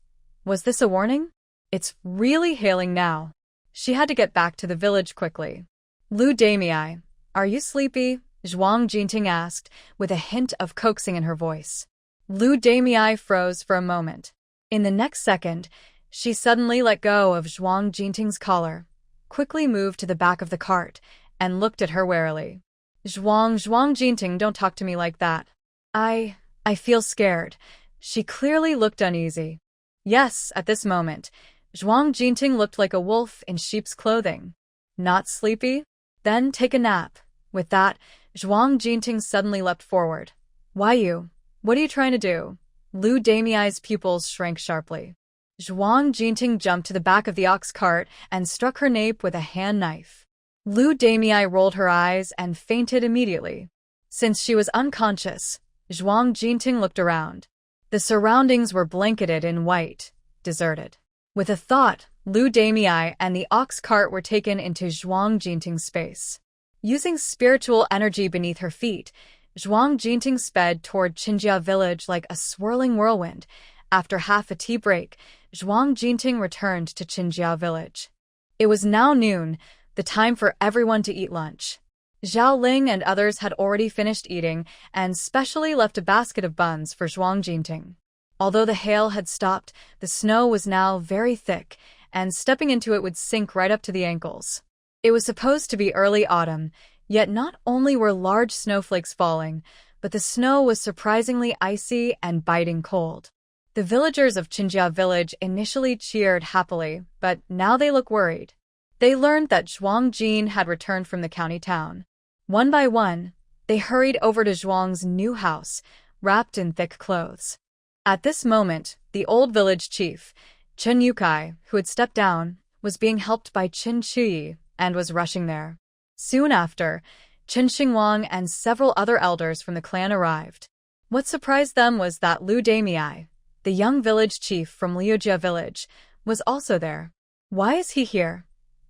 Was this a warning? It's really hailing now. She had to get back to the village quickly. Lu Damei, are you sleepy? Zhuang Jinting asked, with a hint of coaxing in her voice. Lu Damei froze for a moment. In the next second, she suddenly let go of Zhuang Jinting's collar, quickly moved to the back of the cart, and looked at her warily. Zhuang Jinting, don't talk to me like that. I feel scared. She clearly looked uneasy. Yes, at this moment, Zhuang Jinting looked like a wolf in sheep's clothing. Not sleepy? Then take a nap. With that, Zhuang Jinting suddenly leapt forward. Why you? What are you trying to do? Lu Damei's pupils shrank sharply. Zhuang Jinting jumped to the back of the ox cart and struck her nape with a hand knife. Lu Damei rolled her eyes and fainted immediately. Since she was unconscious, Zhuang Jinting looked around. The surroundings were blanketed in white, deserted. With a thought, Lu Damei and the ox cart were taken into Zhuang Jinting's space. Using spiritual energy beneath her feet, Zhuang Jinting sped toward Qinjia village like a swirling whirlwind. After half a tea break, Zhuang Jinting returned to Qinjia village. It was now noon, the time for everyone to eat lunch. Zhao Ling and others had already finished eating and specially left a basket of buns for Zhuang Jinting. Although the hail had stopped, the snow was now very thick, and stepping into it would sink right up to the ankles. It was supposed to be early autumn, yet not only were large snowflakes falling, but the snow was surprisingly icy and biting cold. The villagers of Qinjia village initially cheered happily, but now they look worried. They learned that Zhuang Jin had returned from the county town. One by one, they hurried over to Zhuang's new house, wrapped in thick clothes. At this moment, the old village chief, Chen Yukai, who had stepped down, was being helped by Qin Chuyi and was rushing there. Soon after, Qin Xingwang and several other elders from the clan arrived. What surprised them was that Lu Damei, the young village chief from Liujia village, was also there. Why is he here?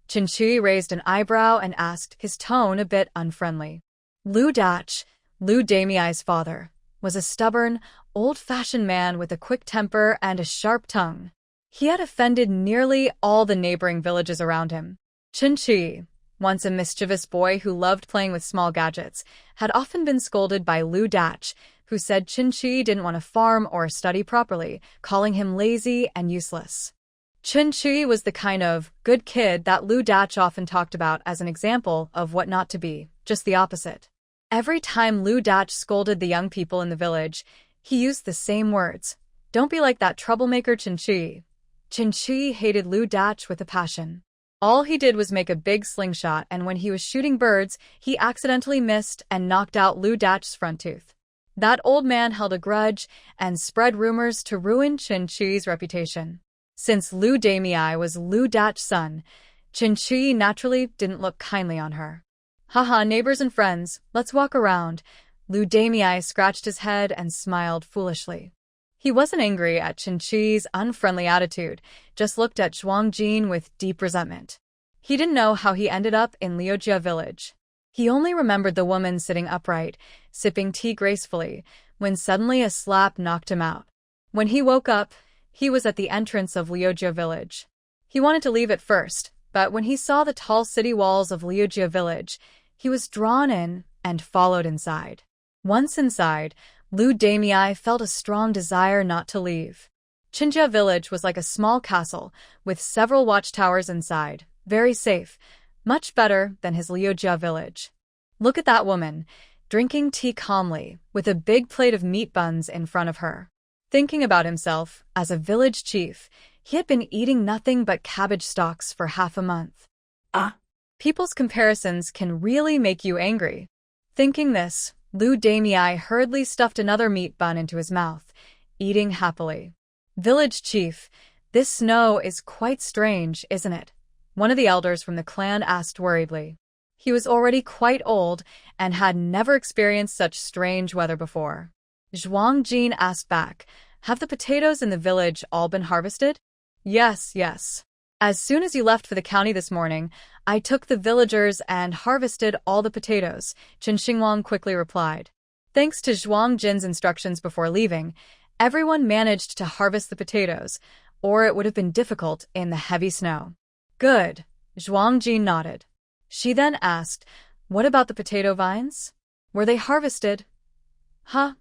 Qin Chuyi raised an eyebrow and asked, his tone a bit unfriendly. Lu Dach, Lu Damei's father, was a stubborn, old-fashioned man with a quick temper and a sharp tongue. He had offended nearly all the neighboring villages around him. Qin Chuyi, once a mischievous boy who loved playing with small gadgets, had often been scolded by Lu Dach, who said Qin Chuyi didn't want to farm or study properly, calling him lazy and useless. Qin Chuyi was the kind of good kid that Lu Dach often talked about as an example of what not to be, just the opposite. Every time Lu Dach scolded the young people in the village, he used the same words. Don't be like that troublemaker Qin Chuyi. Qin Chuyi hated Lu Dach with a passion. All he did was make a big slingshot, and when he was shooting birds, he accidentally missed and knocked out Lu Dach's front tooth. That old man held a grudge and spread rumors to ruin Qin Chuyi's reputation. Since Lu Damei was Lu Dach's son, Qin Chuyi naturally didn't look kindly on her. Haha, neighbors and friends, let's walk around. Lu Damei scratched his head and smiled foolishly. He wasn't angry at Qin Chuyi's unfriendly attitude, just looked at Zhuang Jin with deep resentment. He didn't know how he ended up in Liujia village. He only remembered the woman sitting upright, sipping tea gracefully, when suddenly a slap knocked him out. When he woke up, he was at the entrance of Liujia village. He wanted to leave at first, but when he saw the tall city walls of Liujia village, he was drawn in and followed inside. Once inside, Lu Damei felt a strong desire not to leave. Qinjia village was like a small castle, with several watchtowers inside, very safe, much better than his Liujia village. Look at that woman, drinking tea calmly, with a big plate of meat buns in front of her. Thinking about himself, as a village chief, He had been eating nothing but cabbage stalks for half a month. People's comparisons can really make you angry. Thinking this, Lu Damei hurriedly stuffed another meat bun into his mouth, eating happily. Village chief, this snow is quite strange, isn't it? One of the elders from the clan asked worriedly. He was already quite old and had never experienced such strange weather before. Zhuang Jin asked back, have the potatoes in the village all been harvested? Yes. As soon as you left for the county this morning, I took the villagers and harvested all the potatoes, Chen Xingwang quickly replied. Thanks to Zhuang Jin's instructions before leaving, everyone managed to harvest the potatoes, or it would have been difficult in the heavy snow. Good, Zhuang Jin nodded. She then asked, what about the potato vines? Were they harvested? Huh?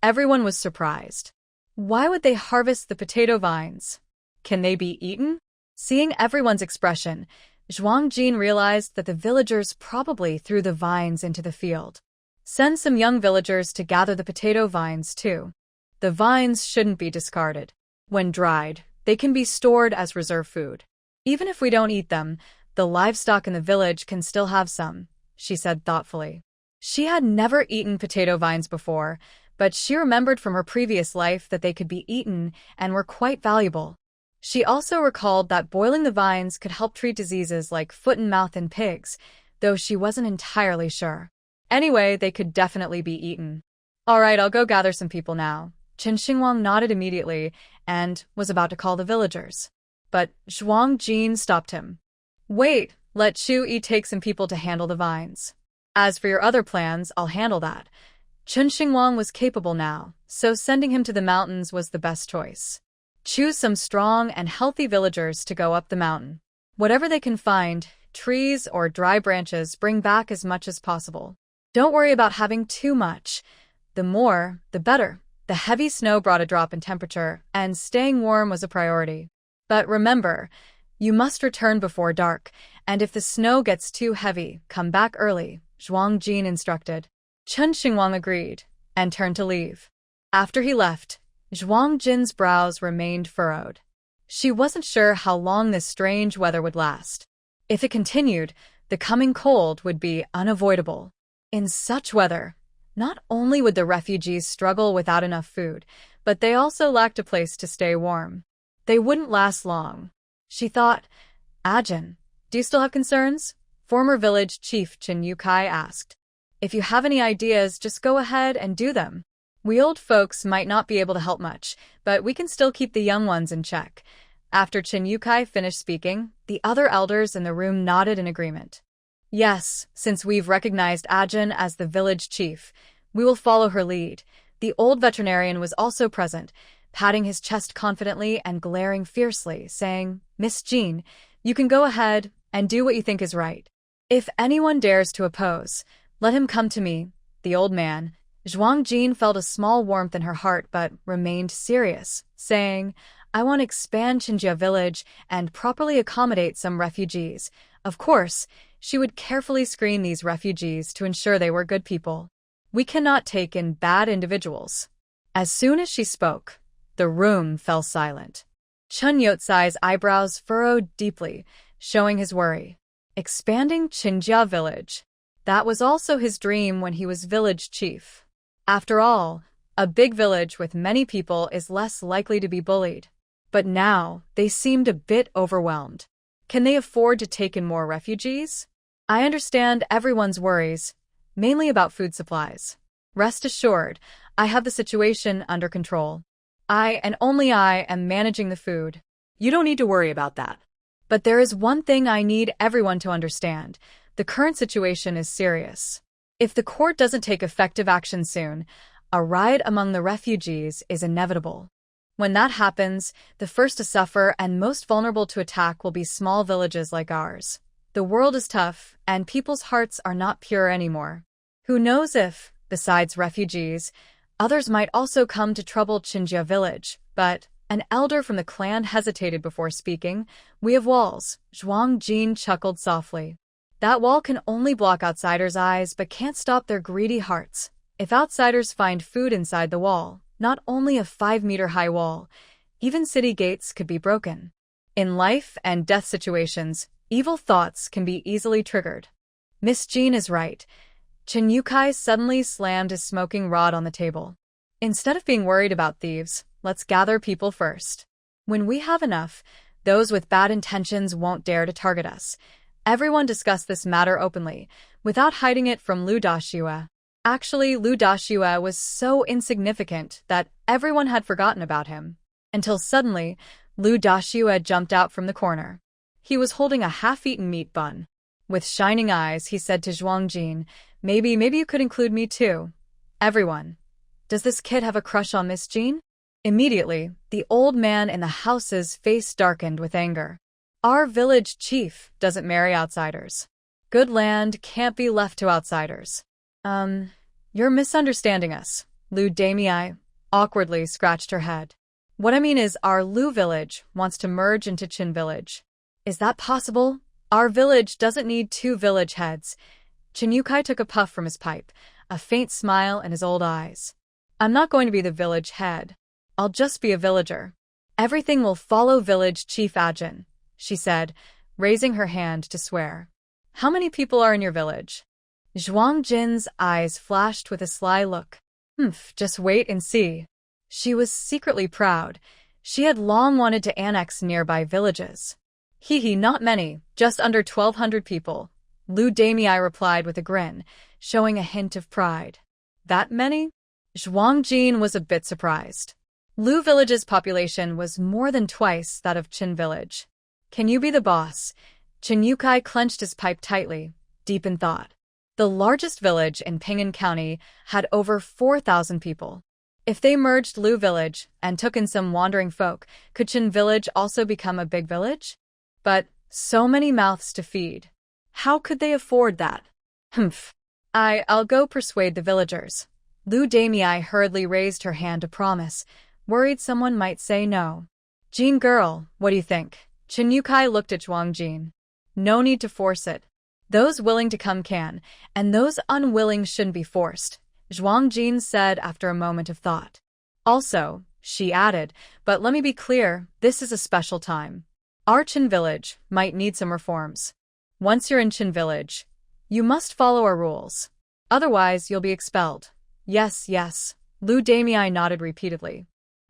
Everyone was surprised. Why would they harvest the potato vines? Can they be eaten? Seeing everyone's expression, Zhuang Jin realized that the villagers probably threw the vines into the field. Send some young villagers to gather the potato vines too. The vines shouldn't be discarded. When dried, they can be stored as reserve food. Even if we don't eat them, the livestock in the village can still have some, she said thoughtfully. She had never eaten potato vines before, but she remembered from her previous life that they could be eaten and were quite valuable. She also recalled that boiling the vines could help treat diseases like foot and mouth in pigs, though she wasn't entirely sure. Anyway, they could definitely be eaten. All right, I'll go gather some people now. Chen Xingwang nodded immediately and was about to call the villagers. But Zhuang Jin stopped him. Wait, let Chu Yi take some people to handle the vines. As for your other plans, I'll handle that. Chen Xingwang was capable now, so sending him to the mountains was the best choice. Choose some strong and healthy villagers to go up the mountain. Whatever they can find, trees or dry branches, bring back as much as possible. Don't worry about having too much. The more, the better. The heavy snow brought a drop in temperature, and staying warm was a priority. But remember, you must return before dark, and if the snow gets too heavy, come back early, Zhuang Jin instructed. Chen Xingwang agreed, and turned to leave. After he left, Zhuang Jin's brows remained furrowed. She wasn't sure how long this strange weather would last. If it continued, the coming cold would be unavoidable. In such weather, not only would the refugees struggle without enough food, but they also lacked a place to stay warm. They wouldn't last long. She thought, Ajin, do you still have concerns? Former village chief Chen Yukai asked. If you have any ideas, just go ahead and do them. We old folks might not be able to help much, but we can still keep the young ones in check. After Chen Yukai finished speaking, the other elders in the room nodded in agreement. Yes, since we've recognized Ajin as the village chief, we will follow her lead. The old veterinarian was also present, patting his chest confidently and glaring fiercely, saying, Miss Jean, you can go ahead and do what you think is right. If anyone dares to oppose, let him come to me, the old man. Zhuang Jin felt a small warmth in her heart but remained serious, saying, I want to expand Qinjia village and properly accommodate some refugees. Of course, she would carefully screen these refugees to ensure they were good people. We cannot take in bad individuals. As soon as she spoke, the room fell silent. Chun Yotsai's eyebrows furrowed deeply, showing his worry. Expanding Qinjia village. That was also his dream when he was village chief. After all, a big village with many people is less likely to be bullied. But now, they seemed a bit overwhelmed. Can they afford to take in more refugees? I understand everyone's worries, mainly about food supplies. Rest assured, I have the situation under control. I and only I am managing the food.
You don't need to worry about that.
But there is one thing I need everyone to understand. The current situation is serious. If the court doesn't take effective action soon, a riot among the refugees is inevitable. When that happens, the first to suffer and most vulnerable to attack will be small villages like ours. The world is tough, and people's hearts are not pure anymore. Who knows if, besides refugees, others might also come to trouble Qinjia village, but an elder from the clan hesitated before speaking. We have walls, Zhuang Jin chuckled softly. That wall can only block outsiders' eyes but can't stop their greedy hearts. If outsiders find food inside the wall, not only a 5-meter-high wall, Even city gates could be broken. In life and death situations, evil thoughts can be easily triggered. Miss Jean is right. Chen Yukai suddenly slammed his smoking rod on the table. Instead of being worried about thieves, let's gather people first. When we have enough, those with bad intentions won't dare to target us. Everyone discussed this matter openly, without hiding it from Lu Dashue. Actually, Lu Dashue was so insignificant that everyone had forgotten about him. Until suddenly, Lu Dashue jumped out from the corner. He was holding a half-eaten meat bun. With shining eyes, he said to Zhuang Jin, maybe you could include me too. Everyone. Does this kid have a crush on Miss Jean? Immediately, the old man in the house's face darkened with anger. Our village chief doesn't marry outsiders. Good land can't be left to outsiders. You're misunderstanding us. Lu Damei awkwardly scratched her head. What I mean is our Lu village wants to merge into Qin village. Is that possible? Our village doesn't need two village heads. Chen Yukai took a puff from his pipe, a faint smile in his old eyes. I'm not going to be the village head. I'll just be a villager. Everything will follow village chief Ajin, she said, raising her hand to swear. How many people are in your village? Zhuang Jin's eyes flashed with a sly look. Just wait and see. She was secretly proud. She had long wanted to annex nearby villages. Not many, just under 1,200 people. Lu Damei replied with a grin, showing a hint of pride. That many? Zhuang Jin was a bit surprised. Lu village's population was more than twice that of Qin village. Can you be the boss? Chen Yukai clenched his pipe tightly, deep in thought. The largest village in Ping'an County had over 4,000 people. If they merged Lu village and took in some wandering folk, could Qin village also become a big village? But so many mouths to feed. How could they afford that? I'll go persuade the villagers. Lu Damei hurriedly raised her hand to promise, worried someone might say no. Jean girl, what do you think? Chen Yukai looked at Zhuang Jin. No need to force it. Those willing to come can, and those unwilling shouldn't be forced, Zhuang Jin said after a moment of thought. Also, she added, but let me be clear, this is a special time. Our Qin village might need some reforms. Once you're in Qin village, you must follow our rules. Otherwise, you'll be expelled. Yes, Lu Damei nodded repeatedly.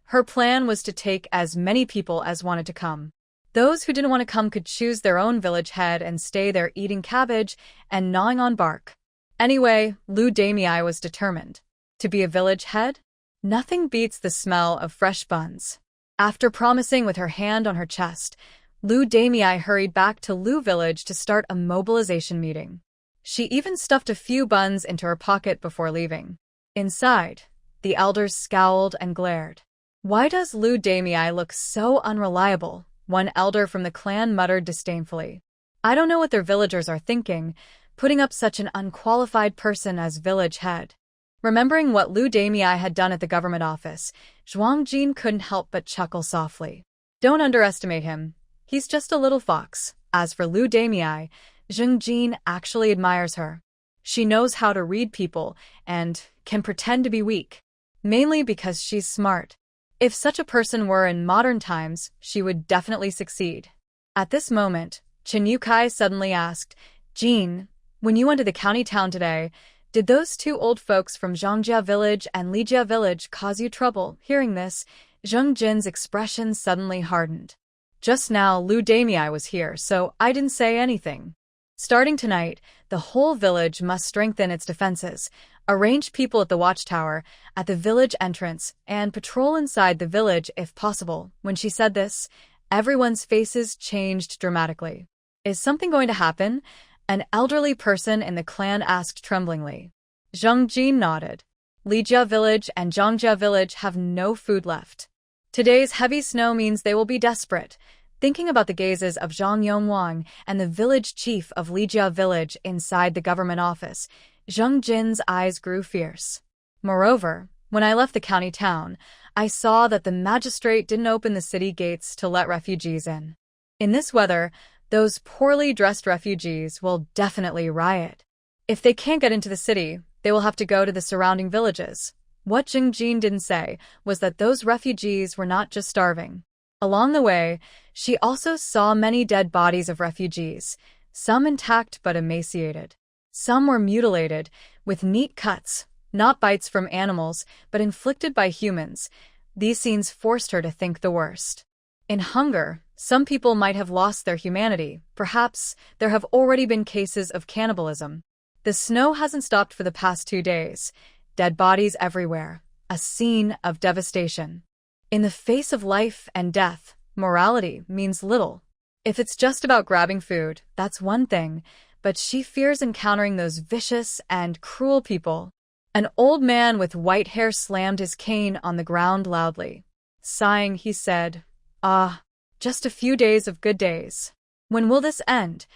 Her plan was to take as many people as wanted to come. Those who didn't want to come could choose their own village head and stay there eating cabbage and gnawing on bark. Anyway, Lu Damei was determined. To be a village head? Nothing beats the smell of fresh buns. After promising with her hand on her chest, Lu Damei hurried back to Lu village to start a mobilization meeting. She even stuffed a few buns into her pocket before leaving. Inside, the elders scowled and glared. Why does Lu Damei look so unreliable? One elder from the clan muttered disdainfully. I don't know what their villagers are thinking, putting up such an unqualified person as village head. Remembering what Lu Damei had done at the government office, Zhuang Jin couldn't help but chuckle softly. Don't underestimate him. He's just a little fox. As for Lu Damei, Zhuang Jin actually admires her. She knows how to read people and can pretend to be weak, mainly because she's smart. If such a person were in modern times, she would definitely succeed. At this moment, Chen Yukai suddenly asked, Jean, when you went to the county town today, did those two old folks from Zhangjia village and Lijia village cause you trouble? Hearing this, Zhuang Jin's expression suddenly hardened. Just now, Lu Damei was here, so I didn't say anything. Starting tonight, the whole village must strengthen its defenses, arrange people at the watchtower, at the village entrance, and patrol inside the village if possible. When she said this, everyone's faces changed dramatically. Is something going to happen? An elderly person in the clan asked tremblingly. Zhuang Jin nodded. Lijia village and Zhangjia village have no food left. Today's heavy snow means they will be desperate. Thinking about the gazes of Zhang Yongwang and the village chief of Lijia village inside the government office, Zhuang Jin's eyes grew fierce. Moreover, when I left the county town, I saw that the magistrate didn't open the city gates to let refugees in. In this weather, those poorly dressed refugees will definitely riot. If they can't get into the city, they will have to go to the surrounding villages. What Jing Jin didn't say was that those refugees were not just starving. Along the way, she also saw many dead bodies of refugees, some intact but emaciated. Some were mutilated, with neat cuts, not bites from animals, but inflicted by humans. These scenes forced her to think the worst. In hunger, some people might have lost their humanity. Perhaps there have already been cases of cannibalism. The snow hasn't stopped for the past 2 days. Dead bodies everywhere. A scene of devastation. In the face of life and death, morality means little. If it's just about grabbing food, that's one thing, but she fears encountering those vicious and cruel people. An old man with white hair slammed his cane on the ground loudly. Sighing, he said, "Ah, just a few days of good days. When will this end?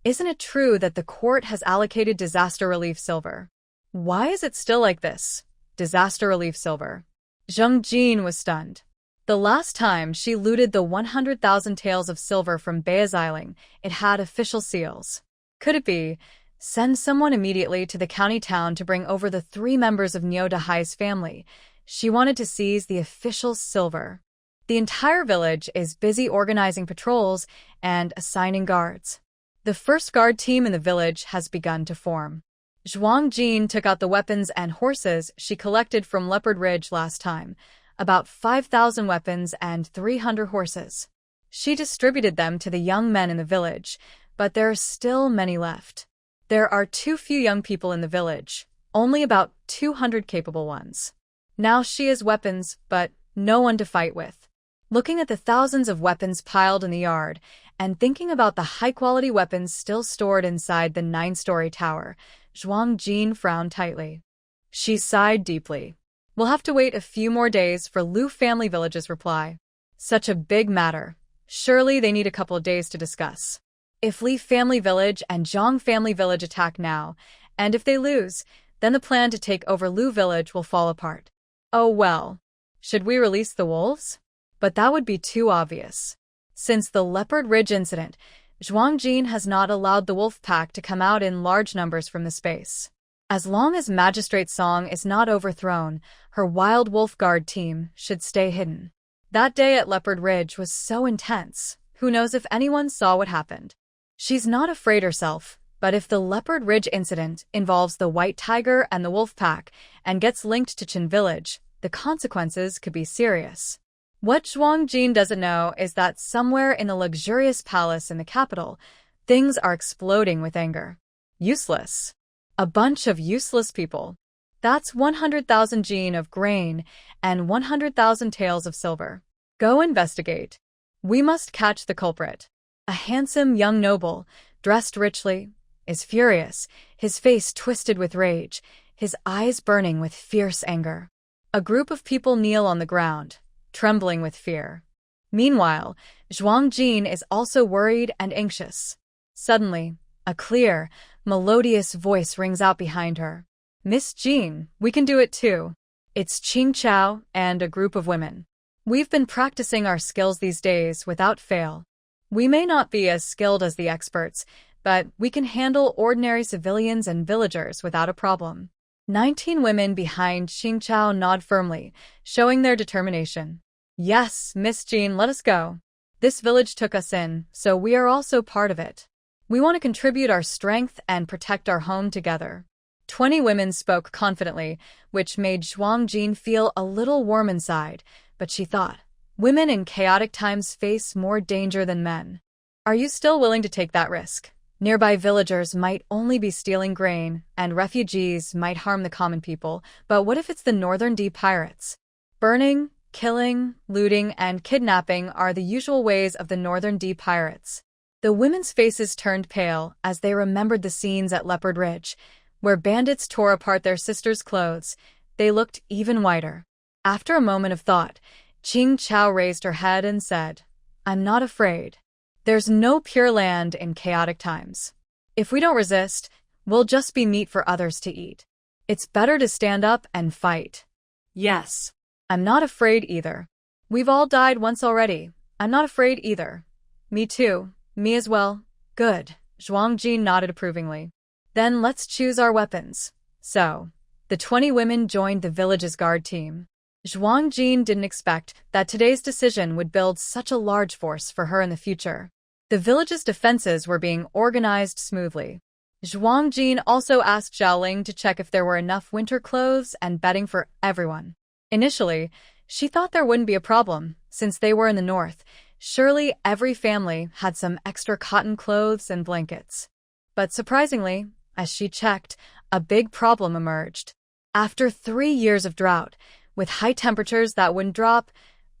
Isn't it true that the court has allocated disaster relief silver? Why is it still like this? Disaster relief silver." Zheng Jin was stunned. The last time she looted the 100,000 taels of silver from Beaziling, it had official seals. Could it be? Send someone immediately to the county town to bring over the 3 members of Niu Dahai's family. She wanted to seize the official silver. The entire village is busy organizing patrols and assigning guards. The first guard team in the village has begun to form. Zhuang Jin took out the weapons and horses she collected from Leopard Ridge last time, about 5,000 weapons and 300 horses. She distributed them to the young men in the village, but there are still many left. There are too few young people in the village, only about 200 capable ones. Now she has weapons, but no one to fight with. Looking at the thousands of weapons piled in the yard, and thinking about the high-quality weapons still stored inside the 9-story tower, Zhuang Jin frowned tightly. She sighed deeply. We'll have to wait a few more days for Lu family village's reply. Such a big matter. Surely they need a couple of days to discuss. If Li family village and Zhang family village attack now, and if they lose, then the plan to take over Lu village will fall apart. Oh well. Should we release the wolves? But that would be too obvious. Since the Leopard Ridge incident, Zhuang Jin has not allowed the wolf pack to come out in large numbers from the space. As long as Magistrate Song is not overthrown, her Wild Wolf Guard team should stay hidden. That day at Leopard Ridge was so intense. Who knows if anyone saw what happened? She's not afraid herself, but if the Leopard Ridge incident involves the White Tiger and the wolf pack and gets linked to Qin Village, the consequences could be serious. What Zhuang Jin doesn't know is that somewhere in the luxurious palace in the capital, things are exploding with anger. Useless. A bunch of useless people. That's 100,000 jin of grain and 100,000 taels of silver. Go investigate. We must catch the culprit. A handsome young noble, dressed richly, is furious, his face twisted with rage, his eyes burning with fierce anger. A group of people kneel on the ground, trembling with fear. Meanwhile, Zhuang Jin is also worried and anxious. Suddenly, a clear, melodious voice rings out behind her. "Miss Jin, we can do it too." It's Qing Chao and a group of women. "We've been practicing our skills these days without fail. We may not be as skilled as the experts, but we can handle ordinary civilians and villagers without a problem." 19 women behind Qing Chao nod firmly, showing their determination. "Yes, Miss Jin, let us go. This village took us in, so we are also part of it. We want to contribute our strength and protect our home together." 20 women spoke confidently, which made Zhuang Jin feel a little warm inside, but she thought, women in chaotic times face more danger than men. Are you still willing to take that risk? Nearby villagers might only be stealing grain, and refugees might harm the common people, but what if it's the Northern D pirates? Burning, killing, looting, and kidnapping are the usual ways of the Northern D pirates. The women's faces turned pale as they remembered the scenes at Leopard Ridge, where bandits tore apart their sisters' clothes. They looked even whiter. After a moment of thought, Qing Chao raised her head and said, "I'm not afraid. There's no pure land in chaotic times. If we don't resist, we'll just be meat for others to eat. It's better to stand up and fight." "Yes. I'm not afraid either. We've all died once already. I'm not afraid either." "Me too. Me as well." "Good." Zhuang Jin nodded approvingly. "Then let's choose our weapons. So, The 20 women joined the village's guard team. Zhuang Jin didn't expect that today's decision would build such a large force for her in the future. The village's defenses were being organized smoothly. Zhuang Jin also asked Xiaoling to check if there were enough winter clothes and bedding for everyone. Initially, she thought there wouldn't be a problem, since they were in the north. Surely every family had some extra cotton clothes and blankets. But surprisingly, as she checked, a big problem emerged. After 3 years of drought, with high temperatures that wouldn't drop,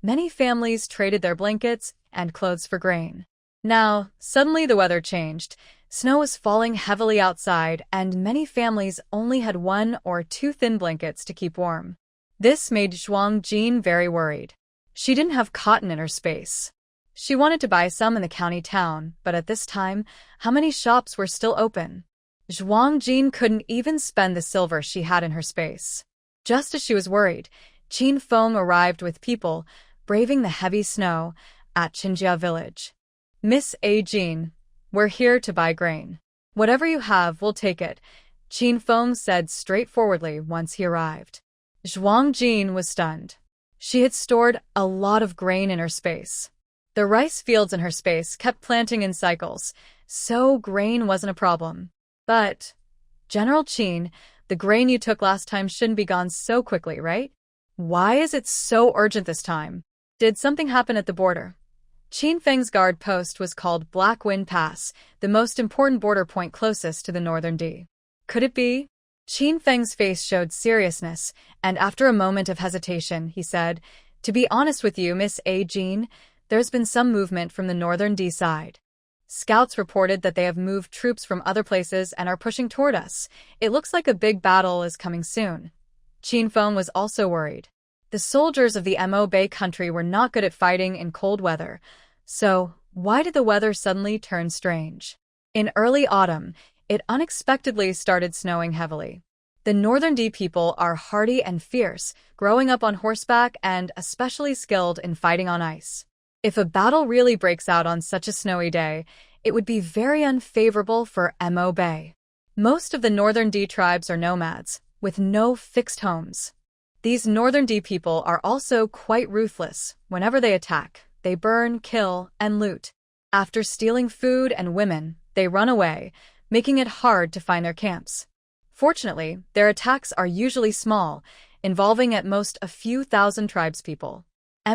many families traded their blankets and clothes for grain. Now, suddenly the weather changed. Snow was falling heavily outside, and many families only had 1 or 2 thin blankets to keep warm. This made Zhuang Jin very worried. She didn't have cotton in her space. She wanted to buy some in the county town, but at this time, how many shops were still open? Zhuang Jin couldn't even spend the silver she had in her space. Just as she was worried, Qin Feng arrived with people, braving the heavy snow, at Qinjia village. Miss A. Jin, we're here to buy grain. Whatever you have, we'll take it, Qin Feng said straightforwardly once he arrived. Zhuang Jin was stunned. She had stored a lot of grain in her space. The rice fields in her space kept planting in cycles, so grain wasn't a problem. But, General Qin, the grain you took last time shouldn't be gone so quickly, right? Why is it so urgent this time? Did something happen at the border? Qin Feng's guard post was called Black Wind Pass, the most important border point closest to the northern D. Could it be? Qin Feng's face showed seriousness, and after a moment of hesitation, he said, "To be honest with you, Miss A. Jin, there's been some movement from the northern D side. Scouts reported that they have moved troops from other places and are pushing toward us. It looks like a big battle is coming soon." Qin Feng was also worried. The soldiers of the Mo Bay country were not good at fighting in cold weather, so why did the weather suddenly turn strange? In early autumn, it unexpectedly started snowing heavily. The Northern D people are hardy and fierce, growing up on horseback and especially skilled in fighting on ice. If a battle really breaks out on such a snowy day, it would be very unfavorable for Mo Bay. Most of the Northern D tribes are nomads, with no fixed homes. These Northern D people are also quite ruthless. Whenever they attack, they burn, kill, and loot. After stealing food and women, they run away, making it hard to find their camps. Fortunately, their attacks are usually small, involving at most a few thousand tribespeople.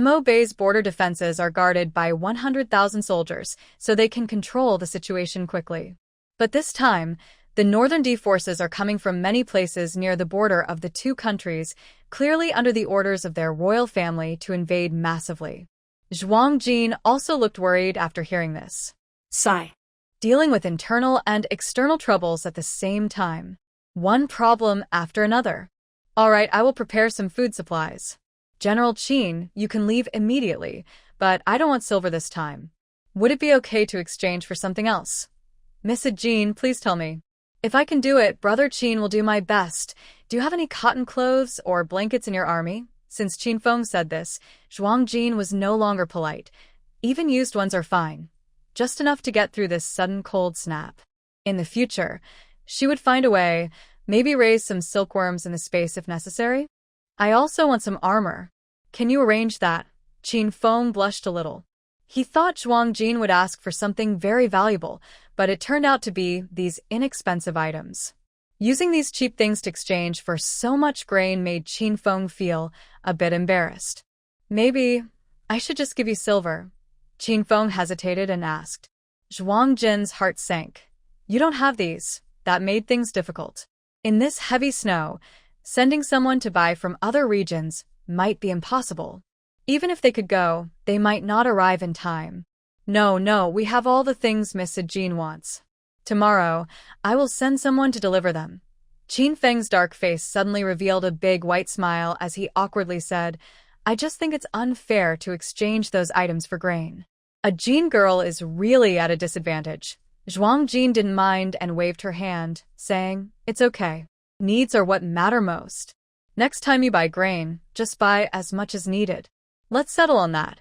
Mo Bay's border defenses are guarded by 100,000 soldiers, so they can control the situation quickly. But this time, the Northern D forces are coming from many places near the border of the two countries, clearly under the orders of their royal family to invade massively. Zhuang Jin also looked worried after hearing this.
Sigh.
Dealing with internal and external troubles at the same time. One problem after another. All right, I will prepare some food supplies. General Qin, you can leave immediately, but I don't want silver this time. Would it be okay to exchange for something else? Miss Jin, please tell me. If I can do it, Brother Qin will do my best. Do you have any cotton clothes or blankets in your army? Since Qin Feng said this, Zhuang Jin was no longer polite. Even used ones are fine. Just enough to get through this sudden cold snap. In the future, she would find a way, maybe raise some silkworms in the space if necessary. I also want some armor. Can you arrange that? Qin Feng blushed a little. He thought Zhuang Jin would ask for something very valuable, but it turned out to be these inexpensive items. Using these cheap things to exchange for so much grain made Qin Feng feel a bit embarrassed. Maybe I should just give you silver. Qin Feng hesitated and asked. Zhuang Jin's heart sank. You don't have these. That made things difficult. In this heavy snow, sending someone to buy from other regions might be impossible. Even if they could go, they might not arrive in time. No, we have all the things Miss Jin wants. Tomorrow, I will send someone to deliver them. Qin Feng's dark face suddenly revealed a big white smile as he awkwardly said, I just think it's unfair to exchange those items for grain. A Jin girl is really at a disadvantage. Zhuang Jin didn't mind and waved her hand, saying, It's okay. Needs are what matter most. Next time you buy grain, just buy as much as needed. Let's settle on that.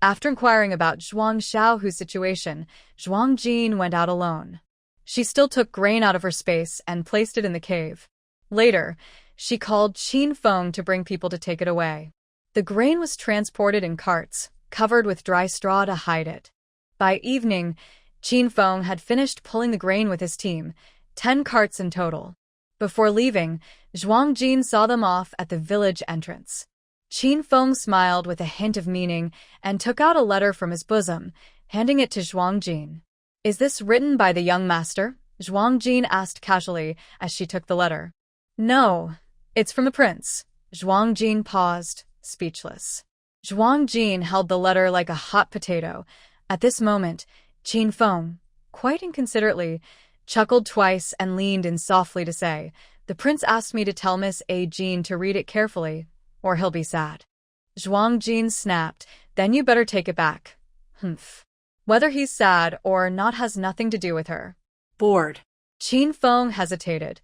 After inquiring about Zhuang Xiaohu's situation, Zhuang Jin went out alone. She still took grain out of her space and placed it in the cave. Later, She called Qin Feng to bring people to take it away. The grain was transported in carts, covered with dry straw to hide it. By evening, Qin Feng had finished pulling the grain with his team, 10 carts in total. Before leaving, Zhuang Jin saw them off at the village entrance. Qin Feng smiled with a hint of meaning and took out a letter from his bosom, handing it to Zhuang Jin. "Is this written by the young master?" Zhuang Jin asked casually as she took the letter. "No, it's from the prince." Zhuang Jin paused, speechless. Zhuang Jin held the letter like a hot potato. At this moment, Qin Feng, quite inconsiderately, chuckled twice and leaned in softly to say, "The prince asked me to tell Miss A. Jin to read it carefully, or he'll be sad." Zhuang Jin snapped, "Then you better take it back." "Humph. Whether he's sad or not has nothing to do with her."
Bored.
Qin Feng hesitated.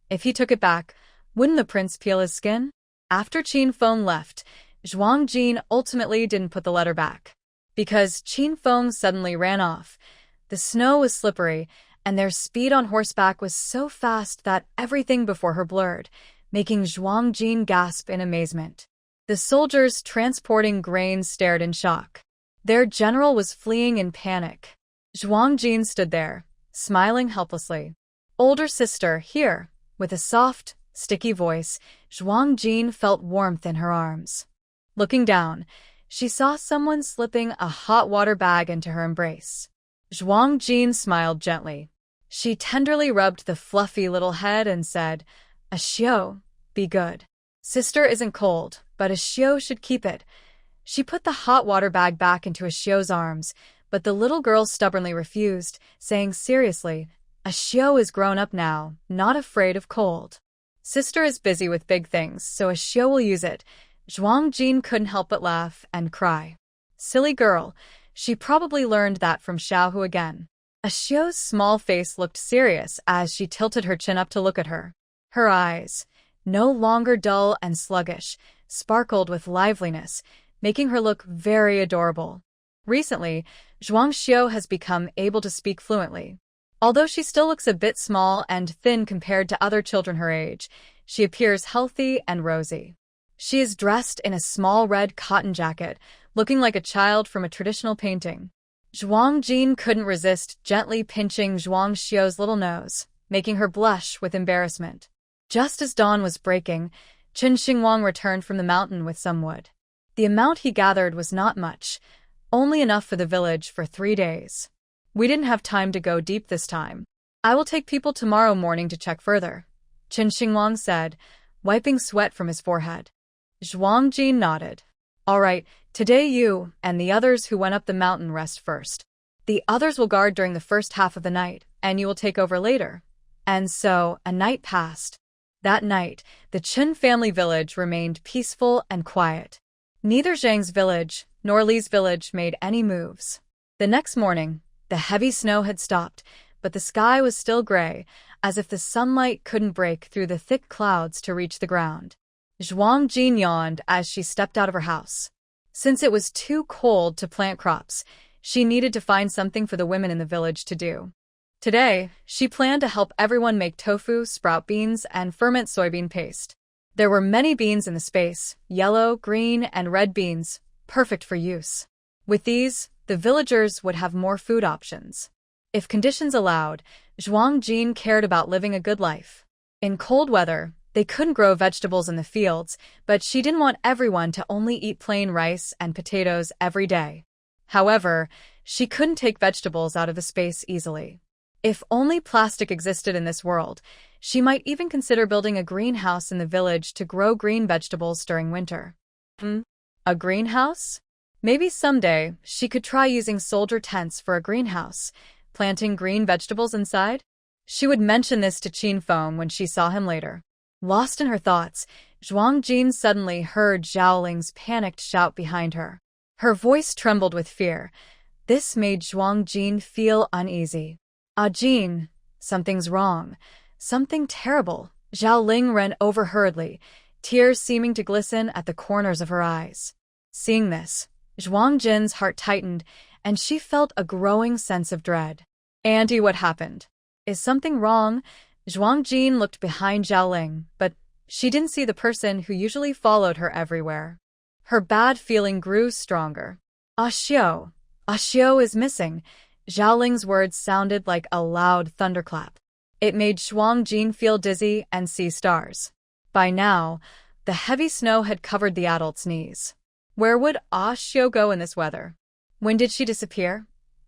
If he took it back, wouldn't the prince peel his skin? After Qin Feng left, Zhuang Jin ultimately didn't put the letter back. Because Qin Feng suddenly ran off. The snow was slippery, and their speed on horseback was so fast that everything before her blurred, making Zhuang Jin gasp in amazement. The soldiers transporting grain stared in shock. Their general was fleeing in panic. Zhuang Jin stood there, smiling helplessly. "Older sister, here." With a soft, sticky voice, Zhuang Jin felt warmth in her arms. Looking down, she saw someone slipping a hot water bag into her embrace. Zhuang Jin smiled gently. She tenderly rubbed the fluffy little head and said, "A xiao, be good. Sister isn't cold, but a xiao should keep it." She put the hot water bag back into a xiao's arms, but the little girl stubbornly refused, saying seriously, "A xiao is grown up now, not afraid of cold. Sister is busy with big things, so a xiao will use it." Zhuang Jin couldn't help but laugh and cry. Silly girl, she probably learned that from Xiaohu again. A xiao's small face looked serious as she tilted her chin up to look at her. Her eyes, no longer dull and sluggish, sparkled with liveliness, making her look very adorable. Recently, Zhuang Xiao has become able to speak fluently. Although she still looks a bit small and thin compared to other children her age, she appears healthy and rosy. She is dressed in a small red cotton jacket, looking like a child from a traditional painting. Zhuang Jin couldn't resist gently pinching Zhuang Xiao's little nose, making her blush with embarrassment. Just as dawn was breaking, Qin Xingwang returned from the mountain with some wood. The amount he gathered was not much, only enough for the village for 3 days. "We didn't have time to go deep this time. I will take people tomorrow morning to check further," Qin Xingwang said, wiping sweat from his forehead. Zhuang Jin nodded. "All right, today you and the others who went up the mountain rest first. The others will guard during the first half of the night, and you will take over later." And so, a night passed. That night, the Qin family village remained peaceful and quiet. Neither Zhang's village nor Li's village made any moves. The next morning, the heavy snow had stopped, but the sky was still gray, as if the sunlight couldn't break through the thick clouds to reach the ground. Zhuang Jin yawned as she stepped out of her house. Since it was too cold to plant crops, she needed to find something for the women in the village to do. Today, she planned to help everyone make tofu, sprout beans, and ferment soybean paste. There were many beans in the space, yellow, green, and red beans, perfect for use. With these, the villagers would have more food options. If conditions allowed, Zhuang Jin cared about living a good life. In cold weather, they couldn't grow vegetables in the fields, but she didn't want everyone to only eat plain rice and potatoes every day. However, she couldn't take vegetables out of the space easily. If only plastic existed in this world, she might even consider building a greenhouse in the village to grow green vegetables during winter. A greenhouse? Maybe someday she could try using soldier tents for a greenhouse, planting green vegetables inside? She would mention this to Qin Feng when she saw him later. Lost in her thoughts, Zhuang Jin suddenly heard Zhao Ling's panicked shout behind her. Her voice trembled with fear. This made Zhuang Jin feel uneasy. "Ah, Jin, something's wrong. Something terrible." Zhao Ling ran over hurriedly, tears seeming to glisten at the corners of her eyes. Seeing this, Zhuang Jin's heart tightened, and she felt a growing sense of dread. "Auntie, what happened? Is something wrong?" Zhuang Jin looked behind Zhao Ling, but she didn't see the person who usually followed her everywhere. Her bad feeling grew stronger. Ah Xiao is missing. Zhao Ling's words sounded like a loud thunderclap. It made Zhuang Jin feel dizzy and see stars. By now, the heavy snow had covered the adult's knees. Where would Ah Xiao go in this weather? When did she disappear?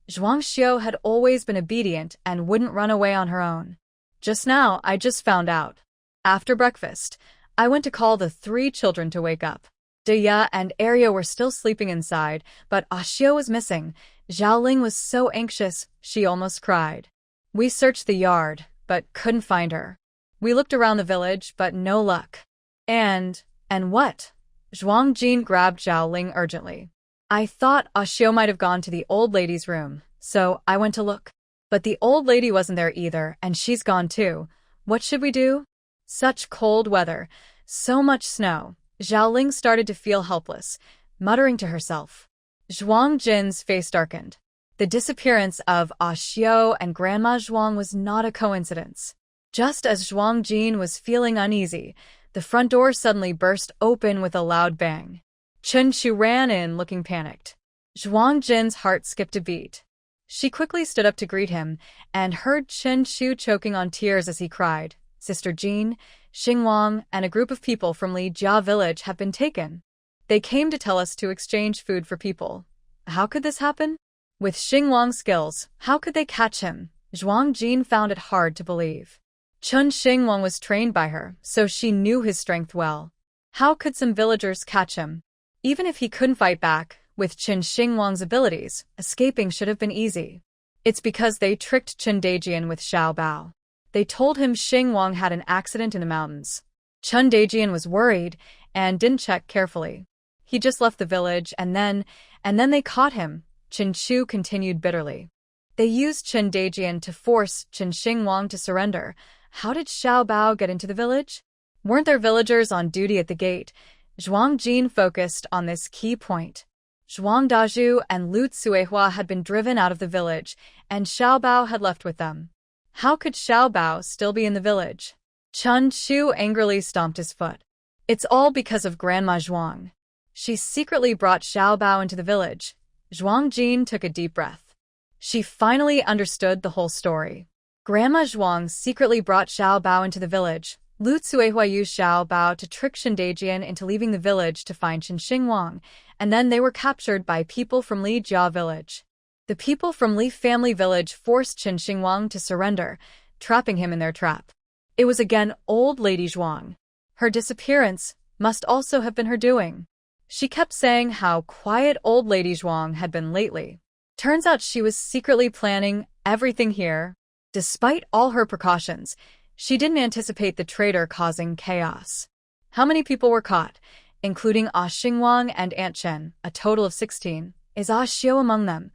Zhuang Xiao had always been obedient and wouldn't run away on her own. Just now, I just found out. After breakfast, I went to call the 3 children to wake up. Deya and Arya were still sleeping inside, but Ah Xiao was missing. Zhao Ling was so anxious, she almost cried. We searched the yard, but couldn't find her. We looked around the village, but no luck. And what? Zhuang Jin grabbed Zhao Ling urgently. I thought Ah Xiao might have gone to the old lady's room, so I went to look. But the old lady wasn't there either, and she's gone too. What should we do? Such cold weather, so much snow. Zhao Ling started to feel helpless, muttering to herself. Zhuang Jin's face darkened. The disappearance of Ah Xiao and Grandma Zhuang was not a coincidence. Just as Zhuang Jin was feeling uneasy, the front door suddenly burst open with a loud bang. Chen Chu ran in, looking panicked. Zhuang Jin's heart skipped a beat. She quickly stood up to greet him and heard Chen Chu choking on tears as he cried, Sister Jean, Xing Wang, and a group of people from Li Jia village have been taken. They came to tell us to exchange food for people. How could this happen? With Xing Wang's skills, how could they catch him? Zhuang Jin found it hard to believe. Chun Xing Wang was trained by her, so she knew his strength well. How could some villagers catch him? Even if he couldn't fight back, with Qin Xing Wang's abilities, escaping should have been easy. It's because they tricked Chen Daijian with Xiao Bao. They told him Xing Wang had an accident in the mountains. Chen Daijian was worried and didn't check carefully. He just left the village and then they caught him, Qin Chu continued bitterly. They used Chen Daijian to force Qin Xing Wang to surrender. How did Xiao Bao get into the village? Weren't there villagers on duty at the gate? Zhuang Jin focused on this key point. Zhuang Dazhu and Lu Tsuehua had been driven out of the village, and Xiao Bao had left with them. How could Xiao Bao still be in the village? Chun Chu angrily stomped his foot. It's all because of Grandma Zhuang. She secretly brought Xiao Bao into the village. Zhuang Jin took a deep breath. She finally understood the whole story. Grandma Zhuang secretly brought Xiao Bao into the village. Lu Tsuehua used Xiao Bao to trick Chen Daijian into leaving the village to find Qin Xing Wang, and then they were captured by people from Li Jia village. The people from Li family village forced Qin Xing Wang to surrender, trapping him in their trap. It was again old lady Zhuang. Her disappearance must also have been her doing. She kept saying how quiet old lady Zhuang had been lately. Turns out she was secretly planning everything here. Despite all her precautions, she didn't anticipate the traitor causing chaos. How many people were caught, including Ah Xingwang and Aunt Chen, a total of 16? Is Ah Xiao among them?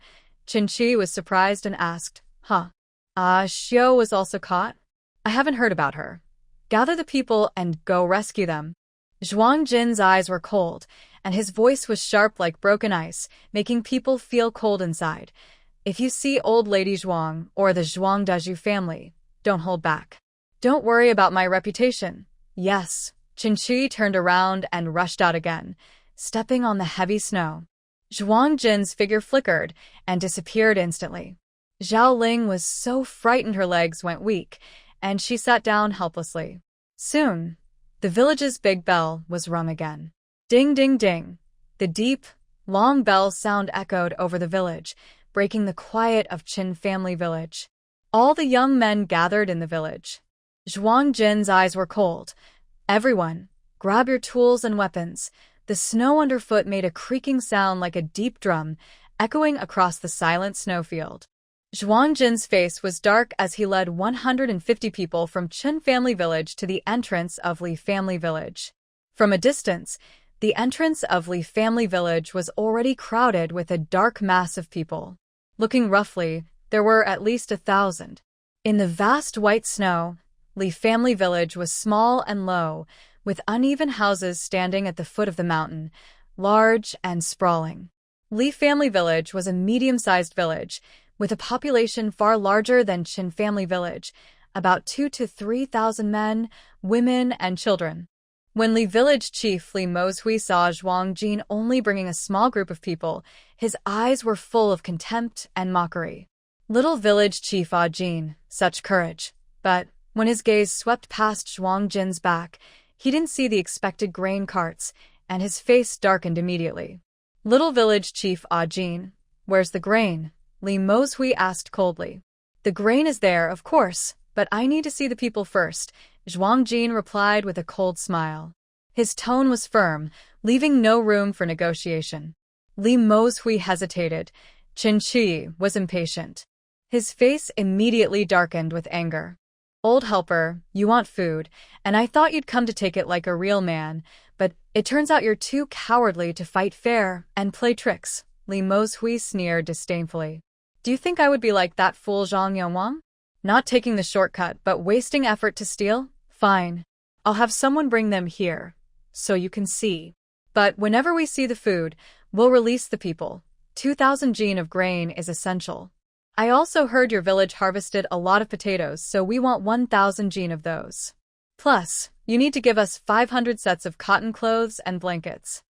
Qin Chi was surprised and asked, Ah Xiao was also caught? I haven't heard about her. Gather the people and go rescue them. Zhuang Jin's eyes were cold, and his voice was sharp like broken ice, making people feel cold inside. If you see old lady Zhuang or the Zhuang Dazhu family, don't hold back. Don't worry about my reputation. Yes. Qin Chi turned around and rushed out again, stepping on the heavy snow. Zhuang Jin's figure flickered and disappeared instantly. Zhao Ling was so frightened her legs went weak, and she sat down helplessly. Soon, the village's big bell was rung again. Ding, ding, ding. The deep, long bell sound echoed over the village, breaking the quiet of Qin family village. All the young men gathered in the village. Zhuang Jin's eyes were cold. Everyone, grab your tools and weapons. The snow underfoot made a creaking sound like a deep drum, echoing across the silent snowfield. Zhuang Jin's face was dark as he led 150 people from Qin family village to the entrance of Li family village. From a distance, the entrance of Li family village was already crowded with a dark mass of people. Looking roughly, there were at least 1,000. In the vast white snow, Li family village was small and low, with uneven houses standing at the foot of the mountain, large and sprawling. Li family village was a medium-sized village, with a population far larger than Qin family village, about 2,000 to 3,000 men, women, and children. When Li village chief Li Mozhui saw Zhuang Jin only bringing a small group of people, his eyes were full of contempt and mockery. Little village chief Ah Jin, such courage. But when his gaze swept past Zhuang Jin's back, he didn't see the expected grain carts, and his face darkened immediately. Little village chief Ah Jin, where's the grain? Li Mozhui asked coldly. The grain is there, of course, but I need to see the people first, Zhuang Jin replied with a cold smile. His tone was firm, leaving no room for negotiation. Li Mozhui hesitated. Chen Qi was impatient. His face immediately darkened with anger. Old helper, you want food, and I thought you'd come to take it like a real man, but it turns out you're too cowardly to fight fair and play tricks, Li Mozhui sneered disdainfully. Do you think I would be like that fool Zhang Yongwang? Not taking the shortcut but wasting effort to steal? Fine. I'll have someone bring them here, so you can see. But whenever we see the food, we'll release the people. 2,000 jin of grain is essential. I also heard your village harvested a lot of potatoes, so we want 1,000 jin of those. Plus, you need to give us 500 sets of cotton clothes and blankets.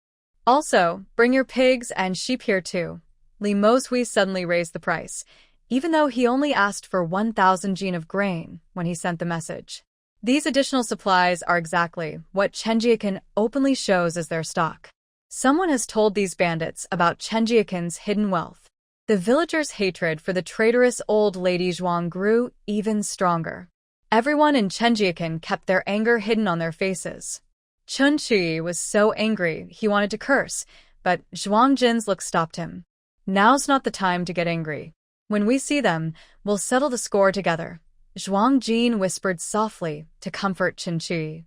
Also, bring your pigs and sheep here too. Li Mozhui suddenly raised the price, even though he only asked for 1,000 jin of grain when he sent the message. These additional supplies are exactly what Chenjiakan openly shows as their stock. Someone has told these bandits about Chenjiakan's hidden wealth. The villagers' hatred for the traitorous old lady Zhuang grew even stronger. Everyone in Chenjiakan kept their anger hidden on their faces. Chen Qi was so angry he wanted to curse, but Zhuang Jin's look stopped him. Now's not the time to get angry. When we see them, we'll settle the score together, Zhuang Jin whispered softly to comfort Chen Qi.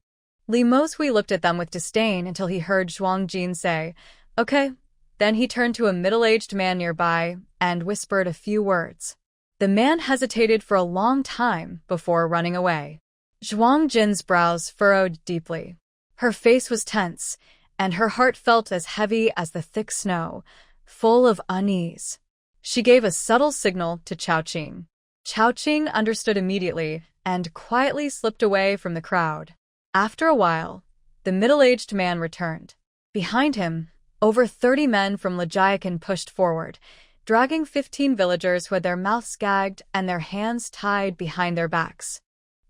Li Mozhui looked at them with disdain until he heard Zhuang Jin say, "Okay." Then he turned to a middle-aged man nearby and whispered a few words. The man hesitated for a long time before running away. Zhuang Jin's brows furrowed deeply. Her face was tense, and her heart felt as heavy as the thick snow, full of unease. She gave a subtle signal to Chao-Ching. Chao-Ching understood immediately and quietly slipped away from the crowd. After a while, the middle-aged man returned. Behind him, over 30 men from Lajayakan pushed forward, dragging 15 villagers who had their mouths gagged and their hands tied behind their backs.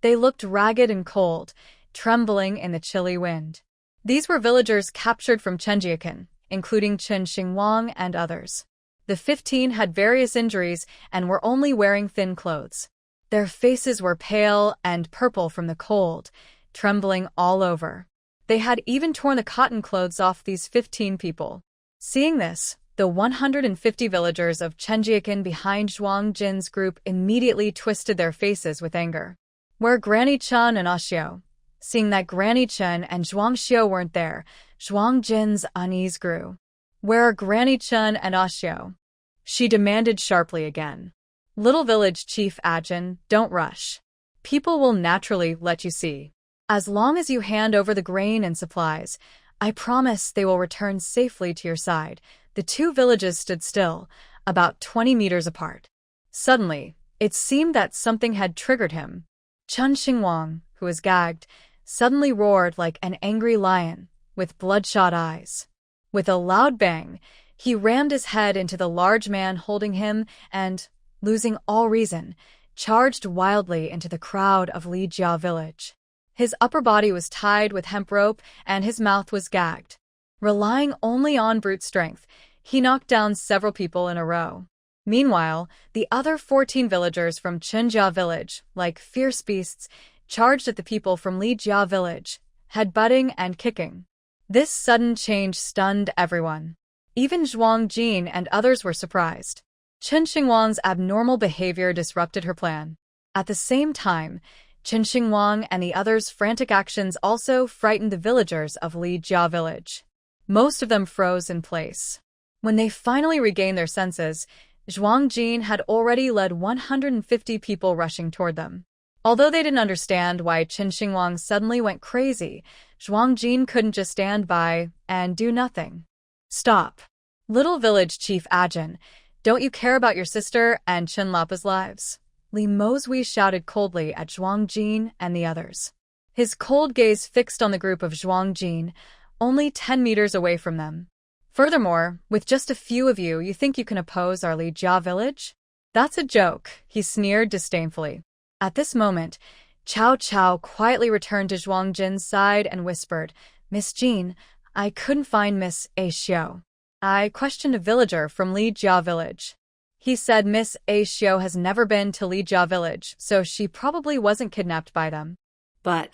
They looked ragged and cold, trembling in the chilly wind. These were villagers captured from Chenjiakan, including Chen Xingwang and others. The 15 had various injuries and were only wearing thin clothes. Their faces were pale and purple from the cold, trembling all over. They had even torn the cotton clothes off these 15 people. Seeing this, the 150 villagers of Chenjiakan behind Zhuang Jin's group immediately twisted their faces with anger. Where Granny Chen and Xiao? Seeing that Granny Chen and Zhuang Xiao weren't there, Zhuang Jin's unease grew. Where are Granny Chen and Xiao? She demanded sharply again. Little village chief Ajin, don't rush. People will naturally let you see. As long as you hand over the grain and supplies, I promise they will return safely to your side. The two villages stood still, about 20 meters apart. Suddenly, it seemed that something had triggered him. Chen Xingwang, who was gagged, suddenly roared like an angry lion, with bloodshot eyes. With a loud bang, he rammed his head into the large man holding him and, losing all reason, charged wildly into the crowd of Lijia village. His upper body was tied with hemp rope and his mouth was gagged. Relying only on brute strength, he knocked down several people in a row. Meanwhile, the other 14 villagers from Chenjia village, like fierce beasts, charged at the people from Lijia village, headbutting and kicking. This sudden change stunned everyone. Even Zhuang Jin and others were surprised. Chen Xingwang's abnormal behavior disrupted her plan. At the same time, Chen Xingwang and the others' frantic actions also frightened the villagers of Lijia village. Most of them froze in place. When they finally regained their senses, Zhuang Jin had already led 150 people rushing toward them. Although they didn't understand why Chen Xingwang suddenly went crazy, Zhuang Jin couldn't just stand by and do nothing. Stop. Little village chief Ajin, don't you care about your sister and Chen Lapa's lives? Li Mozhui shouted coldly at Zhuang Jin and the others. His cold gaze fixed on the group of Zhuang Jin, only 10 meters away from them. Furthermore, with just a few of you, you think you can oppose our Li Jia village? That's a joke, he sneered disdainfully. At this moment, Cao Cao quietly returned to Zhuang Jin's side and whispered, Miss Jin, I couldn't find Miss A Xiao. I questioned a villager from Li Jia village. He said Miss A Xiao has never been to Li Jia village, so she probably wasn't kidnapped by them.
But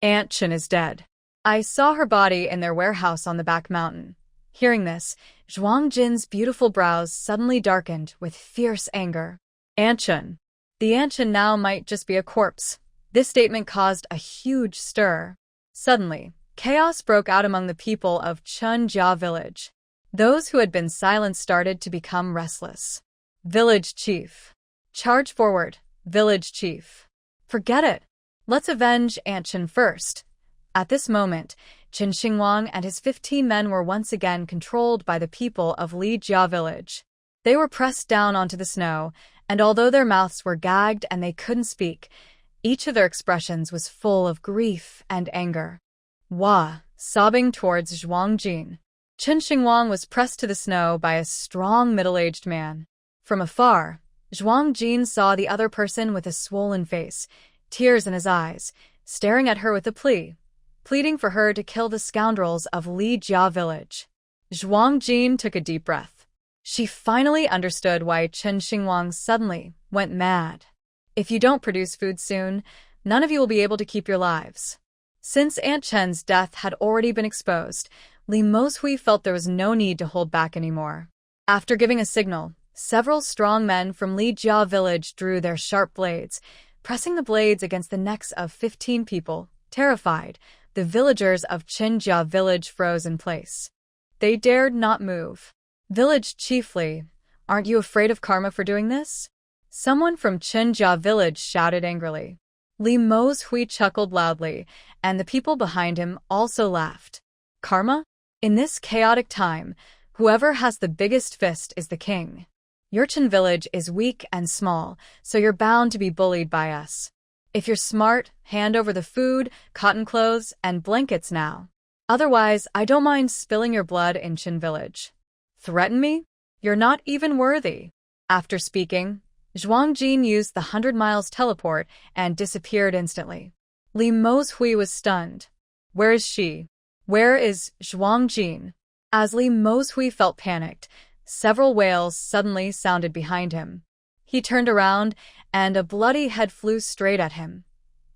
Aunt Chen is dead. I saw her body in their warehouse on the back mountain. Hearing this, Zhuang Jin's beautiful brows suddenly darkened with fierce anger. Aunt Chen. The Aunt Chen now might just be a corpse. This statement caused a huge stir. Suddenly, chaos broke out among the people of Chunjia village. Those who had been silent started to become restless. Village chief. Charge forward, village chief. Forget it. Let's avenge Aunt Chen first. At this moment, Qin Xingwang and his 15 men were once again controlled by the people of Li Jia village. They were pressed down onto the snow, and although their mouths were gagged and they couldn't speak, each of their expressions was full of grief and anger. Wah, sobbing towards Zhuang Jin. Qin Xingwang was pressed to the snow by a strong middle-aged man. From afar, Zhuang Jin saw the other person with a swollen face, tears in his eyes, staring at her with a plea, pleading for her to kill the scoundrels of Li Jia village. Zhuang Jin took a deep breath. She finally understood why Qin Xingwang suddenly went mad. If you don't produce food soon, none of you will be able to keep your lives. Since Aunt Chen's death had already been exposed, Li Mozhui felt there was no need to hold back anymore. After giving a signal, several strong men from Li Jia village drew their sharp blades, pressing the blades against the necks of 15 people. Terrified, the villagers of Qinjia village froze in place. They dared not move. Village chiefly, aren't you afraid of karma for doing this? Someone from Qinjia village shouted angrily. Li Mozhui chuckled loudly, and the people behind him also laughed. Karma? In this chaotic time, whoever has the biggest fist is the king. Your Qin village is weak and small, so you're bound to be bullied by us. If you're smart, hand over the food, cotton clothes, and blankets now. Otherwise, I don't mind spilling your blood in Qin village. Threaten me? You're not even worthy. After speaking, Zhuang Jin used the 100 miles teleport and disappeared instantly. Li Mozhui was stunned. Where is she? Where is Zhuang Jin? As Li Mozhui felt panicked, several wails suddenly sounded behind him. He turned around, and a bloody head flew straight at him.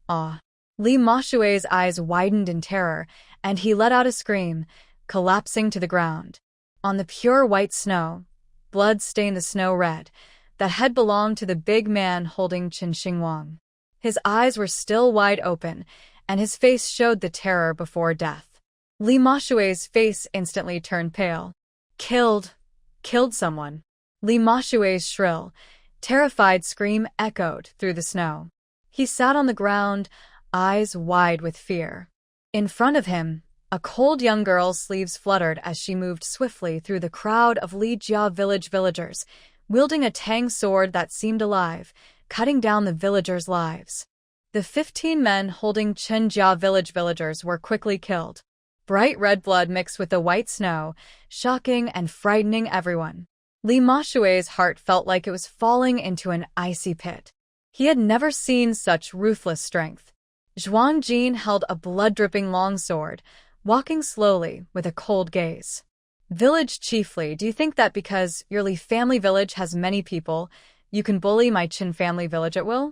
Ah! Li Mozhui's eyes widened in terror, and he let out a scream, collapsing to the ground. On the pure white snow, blood stained the snow red. That head belonged to the big man holding Qin Xingwang. His eyes were still wide open, and his face showed the terror before death. Li Mozhui's face instantly turned pale. Killed someone. Li Mozhui's shrill, terrified scream echoed through the snow. He sat on the ground, eyes wide with fear. In front of him, a cold young girl's sleeves fluttered as she moved swiftly through the crowd of Li Jia village villagers, wielding a tang sword that seemed alive, cutting down the villagers' lives. The 15 men holding Qinjia village villagers were quickly killed. Bright red blood mixed with the white snow, shocking and frightening everyone. Li Mozhui's heart felt like it was falling into an icy pit. He had never seen such ruthless strength. Zhuang Jin held a blood-dripping longsword, walking slowly with a cold gaze. Village chiefly, do you think that because your Li family village has many people, you can bully my Qin family village at will?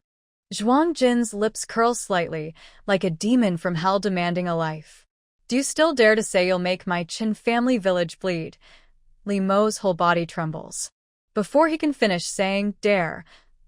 Zhuang Jin's lips curl slightly, like a demon from hell demanding a life. Do you still dare to say you'll make my Qin family village bleed? Li Mo's whole body trembles. Before he can finish saying dare,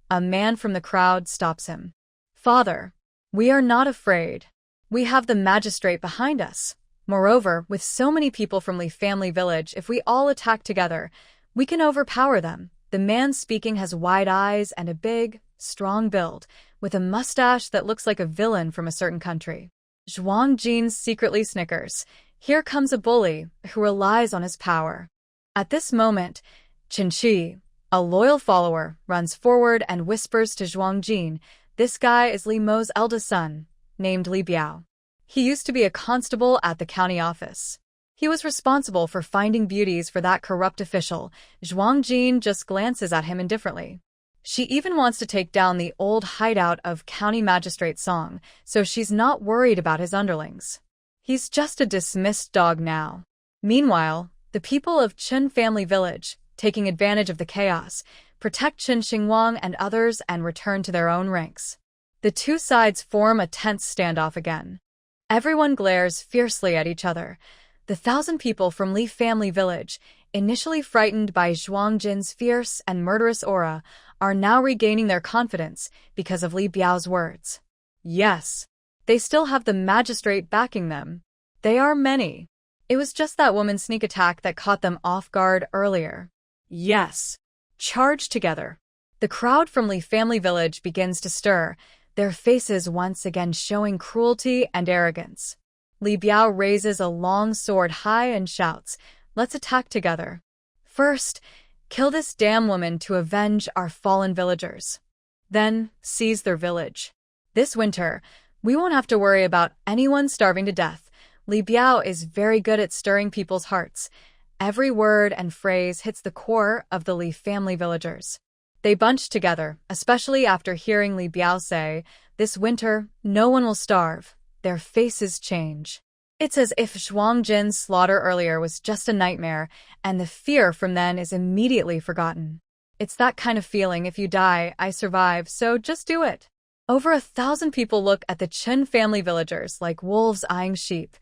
a man from the crowd stops him. Father, we are not afraid. We have the magistrate behind us. Moreover, with so many people from Li family village, if we all attack together, we can overpower them. The man speaking has wide eyes and a big, strong build, with a mustache that looks like a villain from a certain country. Zhuang Jin secretly snickers. Here comes a bully who relies on his power. At this moment, Qin Chi, A loyal follower runs forward and whispers to Zhuang Jin, "This guy is Li Mo's eldest son, named Li Biao. He used to be a constable at the county office. He was responsible for finding beauties for that corrupt official." Zhuang Jin just glances at him indifferently. She even wants to take down the old hideout of county magistrate Song, so she's not worried about his underlings. He's just a dismissed dog now. Meanwhile, the people of Chen family village, taking advantage of the chaos, protect Chen Xingwang and others and return to their own ranks. The two sides form a tense standoff again. Everyone glares fiercely at each other. The 1,000 people from Li family village, initially frightened by Zhuang Jin's fierce and murderous aura, are now regaining their confidence because of Li Biao's words. Yes, they still have the magistrate backing them. They are many. It was just that woman's sneak attack that caught them off guard earlier. Yes. Charge together. The crowd from Li family village begins to stir, their faces once again showing cruelty and arrogance. Li Biao raises a long sword high and shouts, "Let's attack together. First, kill this damn woman to avenge our fallen villagers. Then, seize their village. This winter, we won't have to worry about anyone starving to death." Li Biao is very good at stirring people's hearts. Every word and phrase hits the core of the Li family villagers. They bunch together, especially after hearing Li Biao say, "This winter, no one will starve." Their faces change. It's as if Zhuang Jin's slaughter earlier was just a nightmare, and the fear from then is immediately forgotten. It's that kind of feeling, if you die, I survive, so just do it. Over 1,000 people look at the Chen family villagers like wolves eyeing sheep,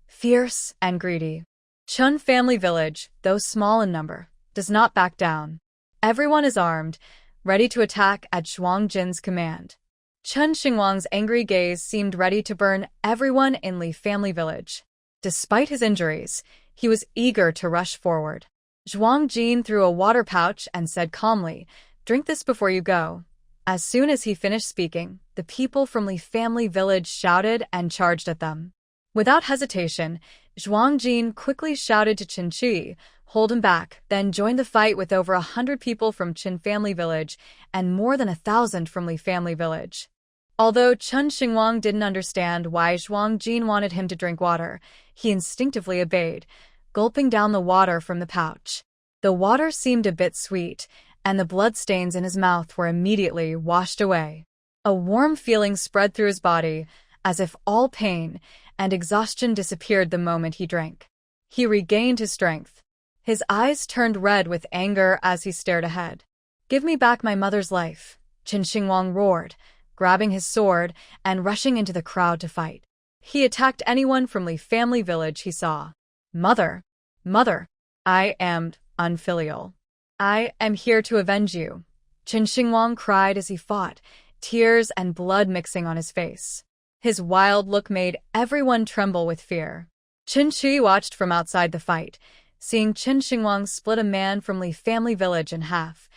fierce and greedy. Chen family village, though small in number, does not back down. Everyone is armed, ready to attack at Zhuang Jin's command. Chen Xingwang's angry gaze seemed ready to burn everyone in Li family village. Despite his injuries, he was eager to rush forward. Zhuang Jin threw a water pouch and said calmly, "Drink this before you go." As soon as he finished speaking, the people from Li family village shouted and charged at them. Without hesitation, Zhuang Jin quickly shouted to Chen Qi, "Hold him back," then joined the fight with over 100 people from Chen family village and more than 1,000 from Li family village. Although Chen Xingwang didn't understand why Zhuang Jin wanted him to drink water, he instinctively obeyed, gulping down the water from the pouch. The water seemed a bit sweet, and the bloodstains in his mouth were immediately washed away. A warm feeling spread through his body, as if all pain and exhaustion disappeared the moment he drank. He regained his strength. His eyes turned red with anger as he stared ahead. "Give me back my mother's life," Chen Xingwang roared, grabbing his sword and rushing into the crowd to fight. He attacked anyone from Li family village he saw. Mother, I am unfilial. I am here to avenge you," Chen Xingwang cried as he fought, tears and blood mixing on his face. His wild look made everyone tremble with fear. Chen Qi watched from outside the fight, seeing Chen Xingwang split a man from Li family village in half.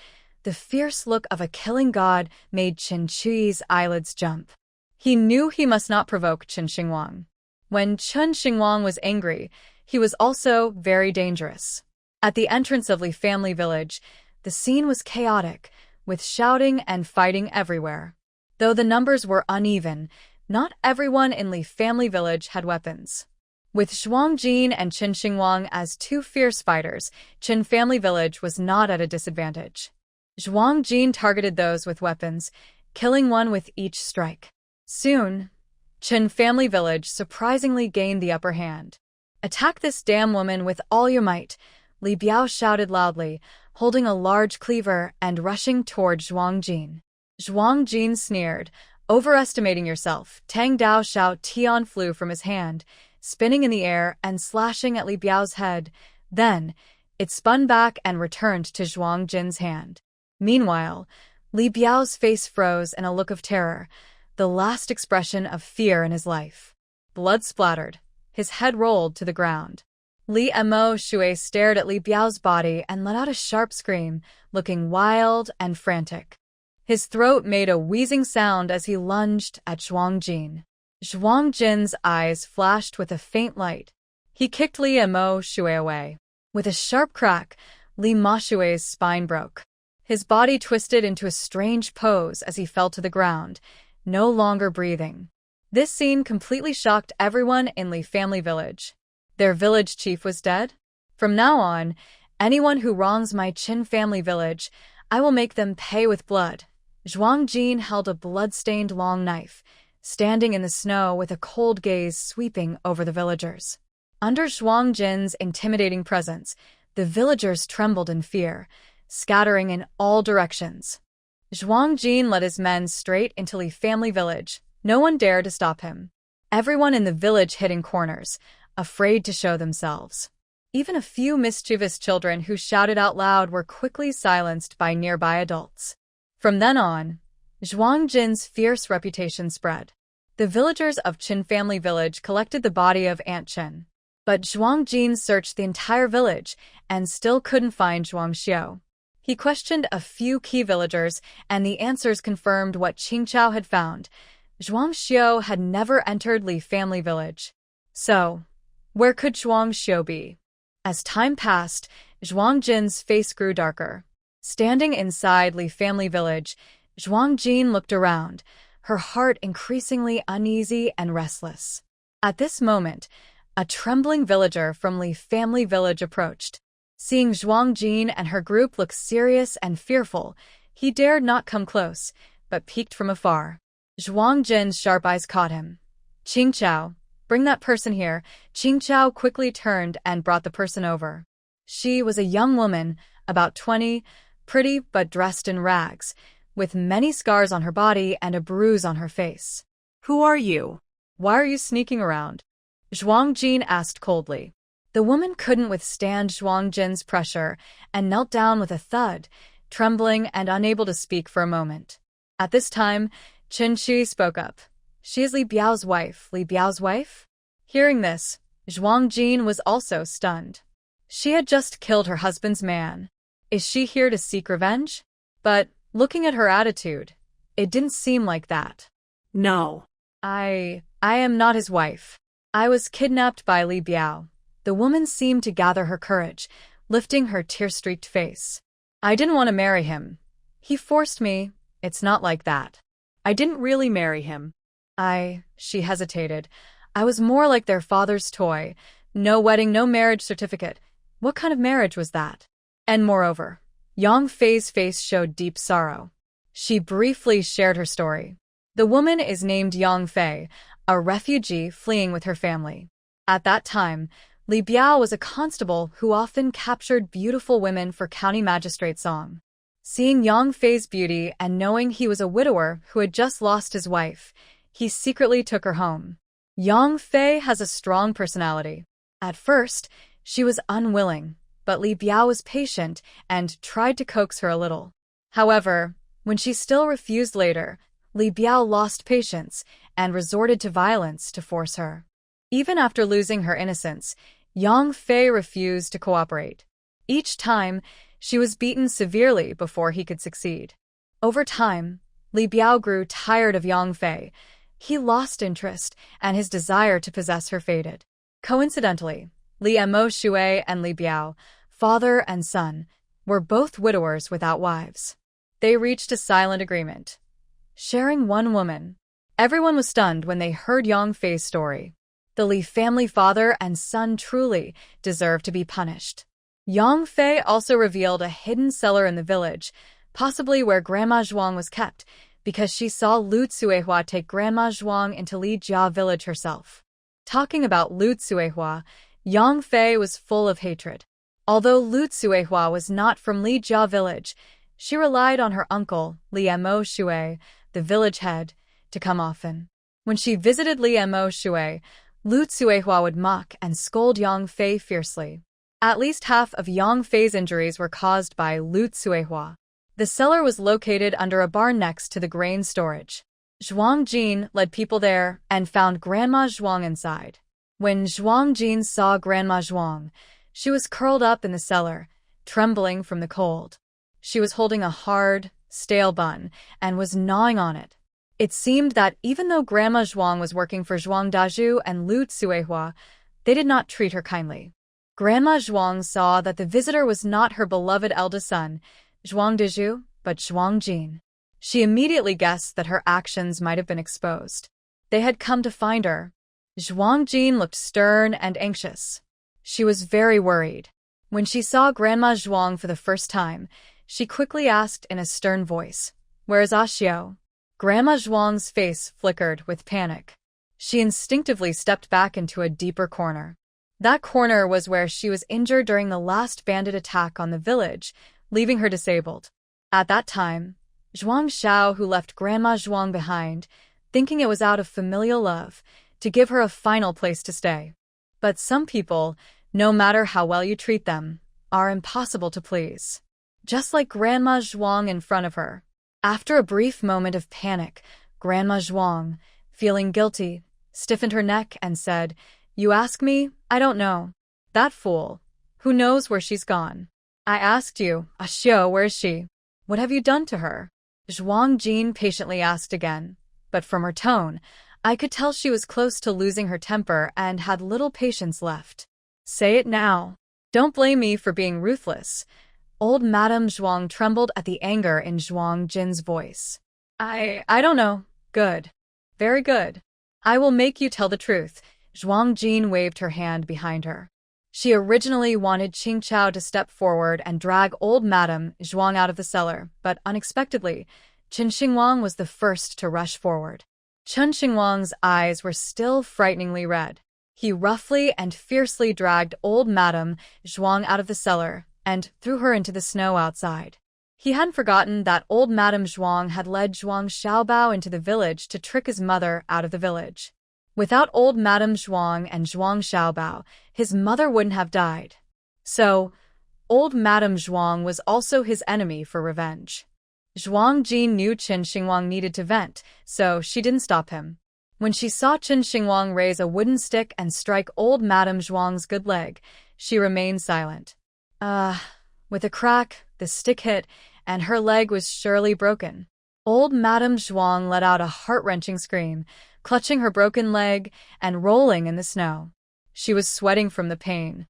The fierce look of a killing god made Chen Qi's eyelids jump. He knew he must not provoke Chen Xingwang. When Chen Xingwang was angry, he was also very dangerous. At the entrance of Li family village, the scene was chaotic, with shouting and fighting everywhere. Though the numbers were uneven, not everyone in Li family village had weapons. With Zhuang Jin and Chen Xingwang as two fierce fighters, Chen family village was not at a disadvantage. Zhuang Jin targeted those with weapons, killing one with each strike. Soon, Chen family village surprisingly gained the upper hand. "Attack this damn woman with all your might," Li Biao shouted loudly, holding a large cleaver and rushing toward Zhuang Jin. Zhuang Jin sneered, "Overestimating yourself." Tang Dao Xiao Tian flew from his hand, spinning in the air and slashing at Li Biao's head. Then, it spun back and returned to Zhuang Jin's hand. Meanwhile, Li Biao's face froze in a look of terror, the last expression of fear in his life. Blood splattered. His head rolled to the ground. Li Mo Shui stared at Li Biao's body and let out a sharp scream, looking wild and frantic. His throat made a wheezing sound as he lunged at Zhuang Jin. Zhuang Jin's eyes flashed with a faint light. He kicked Li Mo Shui away. With a sharp crack, Li Ma Shui's spine broke. His body twisted into a strange pose as he fell to the ground, no longer breathing. This scene completely shocked everyone in Li family village. Their village chief was dead? From now on, anyone who wrongs my Qin family village, I will make them pay with blood. Zhuang Jin held a blood-stained long knife, standing in the snow with a cold gaze sweeping over the villagers. Under Zhuang Jin's intimidating presence, the villagers trembled in fear, scattering in all directions. Zhuang Jin led his men straight into Li family village. No one dared to stop him. Everyone in the village hid in corners, afraid to show themselves. Even a few mischievous children who shouted out loud were quickly silenced by nearby adults. From then on, Zhuang Jin's fierce reputation spread. The villagers of Qin family village collected the body of Aunt Qin. But Zhuang Jin searched the entire village and still couldn't find Zhuang Xiao. He questioned a few key villagers, and the answers confirmed what Qingqiao had found. Zhuang Xiao had never entered Li family village. So, where could Zhuang Xiao be? As time passed, Zhuang Jin's face grew darker. Standing inside Li family village, Zhuang Jin looked around, her heart increasingly uneasy and restless. At this moment, a trembling villager from Li family village approached. Seeing Zhuang Jin and her group look serious and fearful, he dared not come close, but peeked from afar. Zhuang Jin's sharp eyes caught him. Qingqiao, bring that person here. Qingqiao quickly turned and brought the person over. She was a young woman, about 20, pretty but dressed in rags, with many scars on her body and a bruise on her face.
Who are you?
Why are you sneaking around? Zhuang Jin asked coldly. The woman couldn't withstand Zhuang Jin's pressure and knelt down with a thud, trembling and unable to speak for a moment. At this time, Qin Shi spoke up. She is Li Biao's wife. Li Biao's wife? Hearing this, Zhuang Jin was also stunned. She had just killed her husband's man. Is she here to seek revenge? But, looking at her attitude, it didn't seem like that.
No.
I am not his wife. I was kidnapped by Li Biao. The woman seemed to gather her courage, lifting her tear-streaked face. I didn't want to marry him. He forced me. It's not like that.
I didn't really marry him.
She hesitated. I was more like their father's toy. No wedding, no marriage certificate. What kind of marriage was that? And moreover, Yang Fei's face showed deep sorrow. She briefly shared her story. The woman is named Yang Fei, a refugee fleeing with her family. At that time, Li Biao was a constable who often captured beautiful women for county magistrate song. Seeing Yang Fei's beauty and knowing he was a widower who had just lost his wife, he secretly took her home. Yang Fei has a strong personality. At first, she was unwilling, but Li Biao was patient and tried to coax her a little. However, when she still refused later, Li Biao lost patience and resorted to violence to force her. Even after losing her innocence, Yang Fei refused to cooperate. Each time, she was beaten severely before he could succeed. Over time, Li Biao grew tired of Yang Fei. He lost interest, and his desire to possess her faded. Coincidentally, Li Mo Shui and Li Biao, father and son, were both widowers without wives. They reached a silent agreement, sharing one woman. Everyone was stunned when they heard Yang Fei's story. The Li family father and son truly deserved to be punished. Yang Fei also revealed a hidden cellar in the village, possibly where Grandma Zhuang was kept, because she saw Lu Tsuehua take Grandma Zhuang into Li Jia village herself. Talking about Lu Tsuehua, Yang Fei was full of hatred. Although Lu Tsuehua was not from Li Jia village, she relied on her uncle, Li Mo Shui, the village head, to come often. When she visited Li Mo Shui, Lu Tsuehua would mock and scold Yang Fei fiercely. At least half of Yang Fei's injuries were caused by Lu Tsuehua. The cellar was located under a barn next to the grain storage. Zhuang Jin led people there and found Grandma Zhuang inside. When Zhuang Jin saw Grandma Zhuang, she was curled up in the cellar, trembling from the cold. She was holding a hard, stale bun and was gnawing on it. It seemed that even though Grandma Zhuang was working for Zhuang Dazhu and Lu Tsuehua, they did not treat her kindly. Grandma Zhuang saw that the visitor was not her beloved eldest son. Zhuang Dizhu, but Zhuang Jin. She immediately guessed that her actions might have been exposed. They had come to find her. Zhuang Jin looked stern and anxious. She was very worried. When she saw Grandma Zhuang for the first time, she quickly asked in a stern voice, "Where is Xiao?" Grandma Zhuang's face flickered with panic. She instinctively stepped back into a deeper corner. That corner was where she was injured during the last bandit attack on the village, leaving her disabled. At that time, Zhuang Xiao, who left Grandma Zhuang behind, thinking it was out of familial love, to give her a final place to stay. But some people, no matter how well you treat them, are impossible to please. Just like Grandma Zhuang in front of her. After a brief moment of panic, Grandma Zhuang, feeling guilty, stiffened her neck and said, "You ask me? I don't know. That fool. Who knows where she's gone? I asked you, Xiao, where is she? What have you done to her?" Zhuang Jin patiently asked again, but from her tone, I could tell she was close to losing her temper and had little patience left. "Say it now. Don't blame me for being ruthless." Old Madame Zhuang trembled at the anger in Zhuang Jin's voice. I don't know. Good. Very good. I will make you tell the truth." Zhuang Jin waved her hand behind her. She originally wanted Qing Chao to step forward and drag old Madame Zhuang out of the cellar, but unexpectedly, Chen Xingwang was the first to rush forward. Chen Xingwang's eyes were still frighteningly red. He roughly and fiercely dragged old Madame Zhuang out of the cellar and threw her into the snow outside. He hadn't forgotten that old Madame Zhuang had led Zhuang Xiaobao into the village to trick his mother out of the village. Without old Madame Zhuang and Zhuang Xiaobao, his mother wouldn't have died. So, old Madame Zhuang was also his enemy for revenge. Zhuang Jin knew Chen Xingwang needed to vent, so she didn't stop him. When she saw Chen Xingwang raise a wooden stick and strike old Madame Zhuang's good leg, she remained silent. With a crack, the stick hit, and her leg was surely broken. Old Madame Zhuang let out a heart-wrenching scream, clutching her broken leg and rolling in the snow. She was sweating from the pain.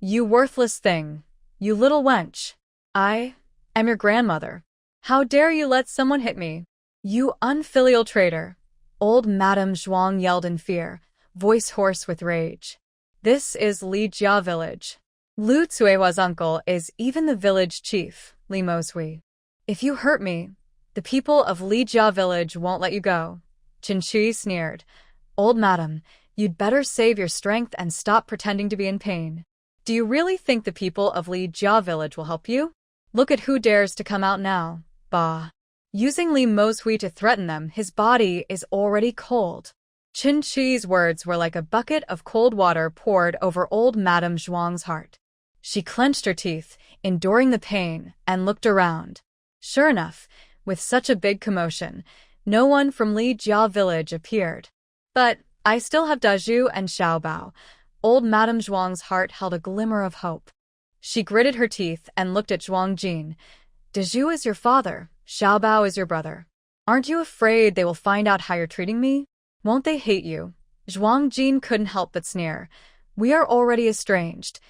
You worthless thing. You little wench. I am your grandmother. How dare you let someone hit me? You unfilial traitor. Old Madame Zhuang yelled in fear, voice hoarse with rage. This is Li Jia village. Lu Cuihua's uncle is even the village chief, Li Mosui. If you hurt me, the people of Li Jia village won't let you go. Qin Chui sneered. Old madam, you'd better save your strength and stop pretending to be in pain. Do you really think the people of Li Jia village will help you? Look at who dares to come out now. Bah. Using Li Mosui to threaten them, his body is already cold. Qin Chui's words were like a bucket of cold water poured over old Madame Zhuang's heart. She clenched her teeth, enduring the pain, and looked around. Sure enough, with such a big commotion, no one from Li Jia village appeared. But I still have Dazhu and Xiaobao. Old Madame Zhuang's heart held a glimmer of hope. She gritted her teeth and looked at Zhuang Jin. Dazhu is your father, Xiaobao is your brother. Aren't you afraid they will find out how you're treating me? Won't they hate you? Zhuang Jin couldn't help but sneer. We are already estranged.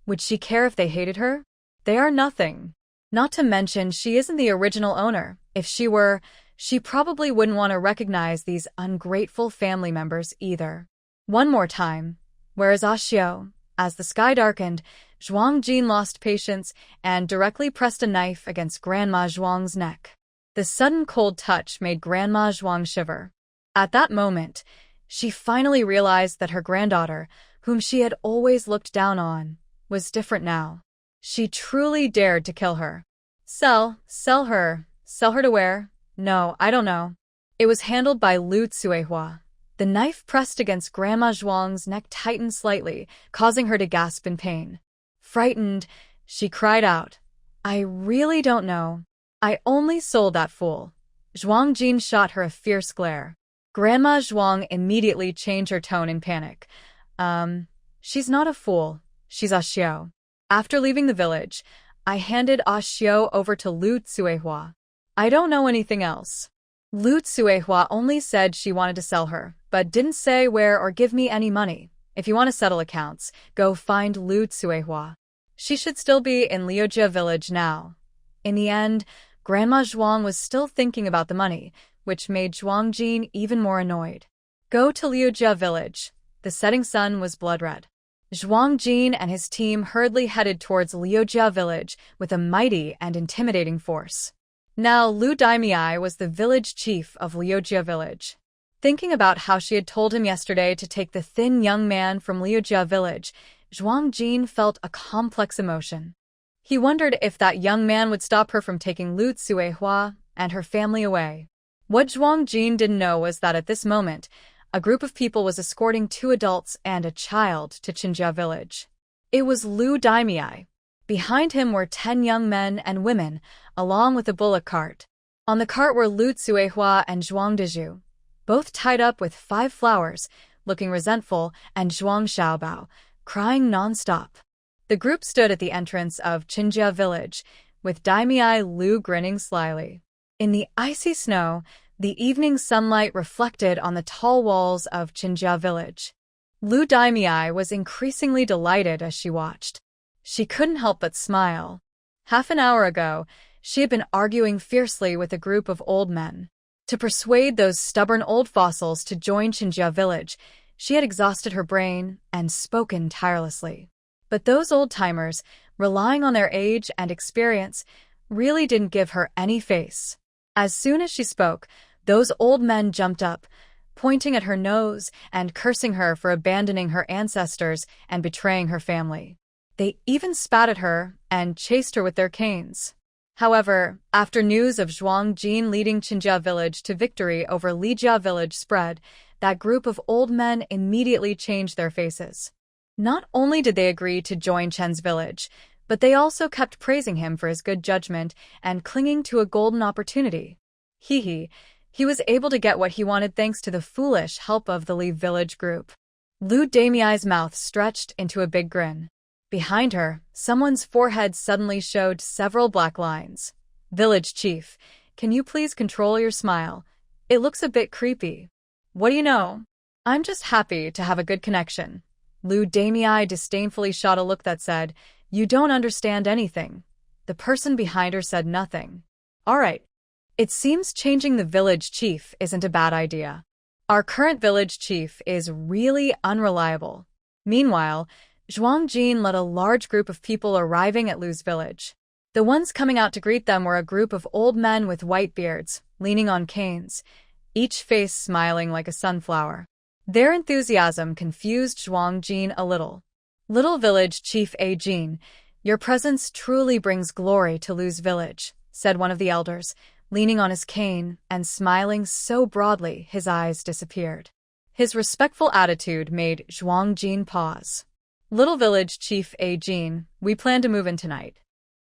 Would she care if they hated her? They are nothing. Not to mention she isn't the original owner. If she were, she probably wouldn't want to recognize these ungrateful family members either. One more time. Where is Xiao? As the sky darkened, Zhuang Jin lost patience and directly pressed a knife against Grandma Zhuang's neck. The sudden cold touch made Grandma Zhuang shiver. At that moment, she finally realized that her granddaughter, whom she had always looked down on, was different now. She truly dared to kill her. Sell her to where? No, I don't know. It was handled by Lu Cuihua. The knife pressed against Grandma Zhuang's neck tightened slightly, causing her to gasp in pain. Frightened, she cried out, I really don't know. I only sold that fool. Zhuang Jin shot her a fierce glare. Grandma Zhuang immediately changed her tone in panic. She's not a fool. She's Xiao. After leaving the village, I handed Xiao over to Lu Cuihua. I don't know anything else. Lu Cuihua only said she wanted to sell her, but didn't say where or give me any money. If you want to settle accounts, go find Lu Cuihua. She should still be in Liujia village now. In the end, Grandma Zhuang was still thinking about the money, which made Zhuang Jin even more annoyed. Go to Liujia village. The setting sun was blood red. Zhuang Jin and his team hurriedly headed towards Liujia village with a mighty and intimidating force. Now, Lu Daimiai was the village chief of Liujia village. Thinking about how she had told him yesterday to take the thin young man from Liujia village, Zhuang Jin felt a complex emotion. He wondered if that young man would stop her from taking Lu Tsuehua and her family away. What Zhuang Jin didn't know was that at this moment, a group of people was escorting 2 adults and a child to Qinjia village. It was Lu Daimiai. Behind him were 10 young men and women, along with a bullock cart. On the cart were Lu Tsuehua and Zhuang Dezhu, both tied up with 5 flowers, looking resentful, and Zhuang Xiaobao, crying non-stop. The group stood at the entrance of Qinjia village, with Daimiai Lu grinning slyly. In the icy snow, the evening sunlight reflected on the tall walls of Qinjia village. Lu Daimiai was increasingly delighted as she watched. She couldn't help but smile. Half an hour ago, she had been arguing fiercely with a group of old men. To persuade those stubborn old fossils to join Qinjia village, she had exhausted her brain and spoken tirelessly. But those old-timers, relying on their age and experience, really didn't give her any face. As soon as she spoke, those old men jumped up, pointing at her nose and cursing her for abandoning her ancestors and betraying her family. They even spat at her and chased her with their canes. However, after news of Zhuang Jin leading Qinjia village to victory over Lijia village spread, that group of old men immediately changed their faces. Not only did they agree to join Chen's village, but they also kept praising him for his good judgment and clinging to a golden opportunity. He was able to get what he wanted thanks to the foolish help of the Li village group. Lu Daimiai's mouth stretched into a big grin. Behind her, someone's forehead suddenly showed several black lines. Village chief, can you please control your smile? It looks a bit creepy. What do you know? I'm just happy to have a good connection. Lu Daimiai disdainfully shot a look that said, you don't understand anything. The person behind her said nothing. All right. It seems changing the village chief isn't a bad idea. Our current village chief is really unreliable. Meanwhile, Zhuang Jin led a large group of people arriving at Lu's village. The ones coming out to greet them were a group of old men with white beards, leaning on canes, each face smiling like a sunflower. Their enthusiasm confused Zhuang Jin a little. Little village chief A Jin, your presence truly brings glory to Lu's village, said one of the elders, leaning on his cane and smiling so broadly his eyes disappeared. His respectful attitude made Zhuang Jin pause. Little village chief A Jin, we plan to move in tonight.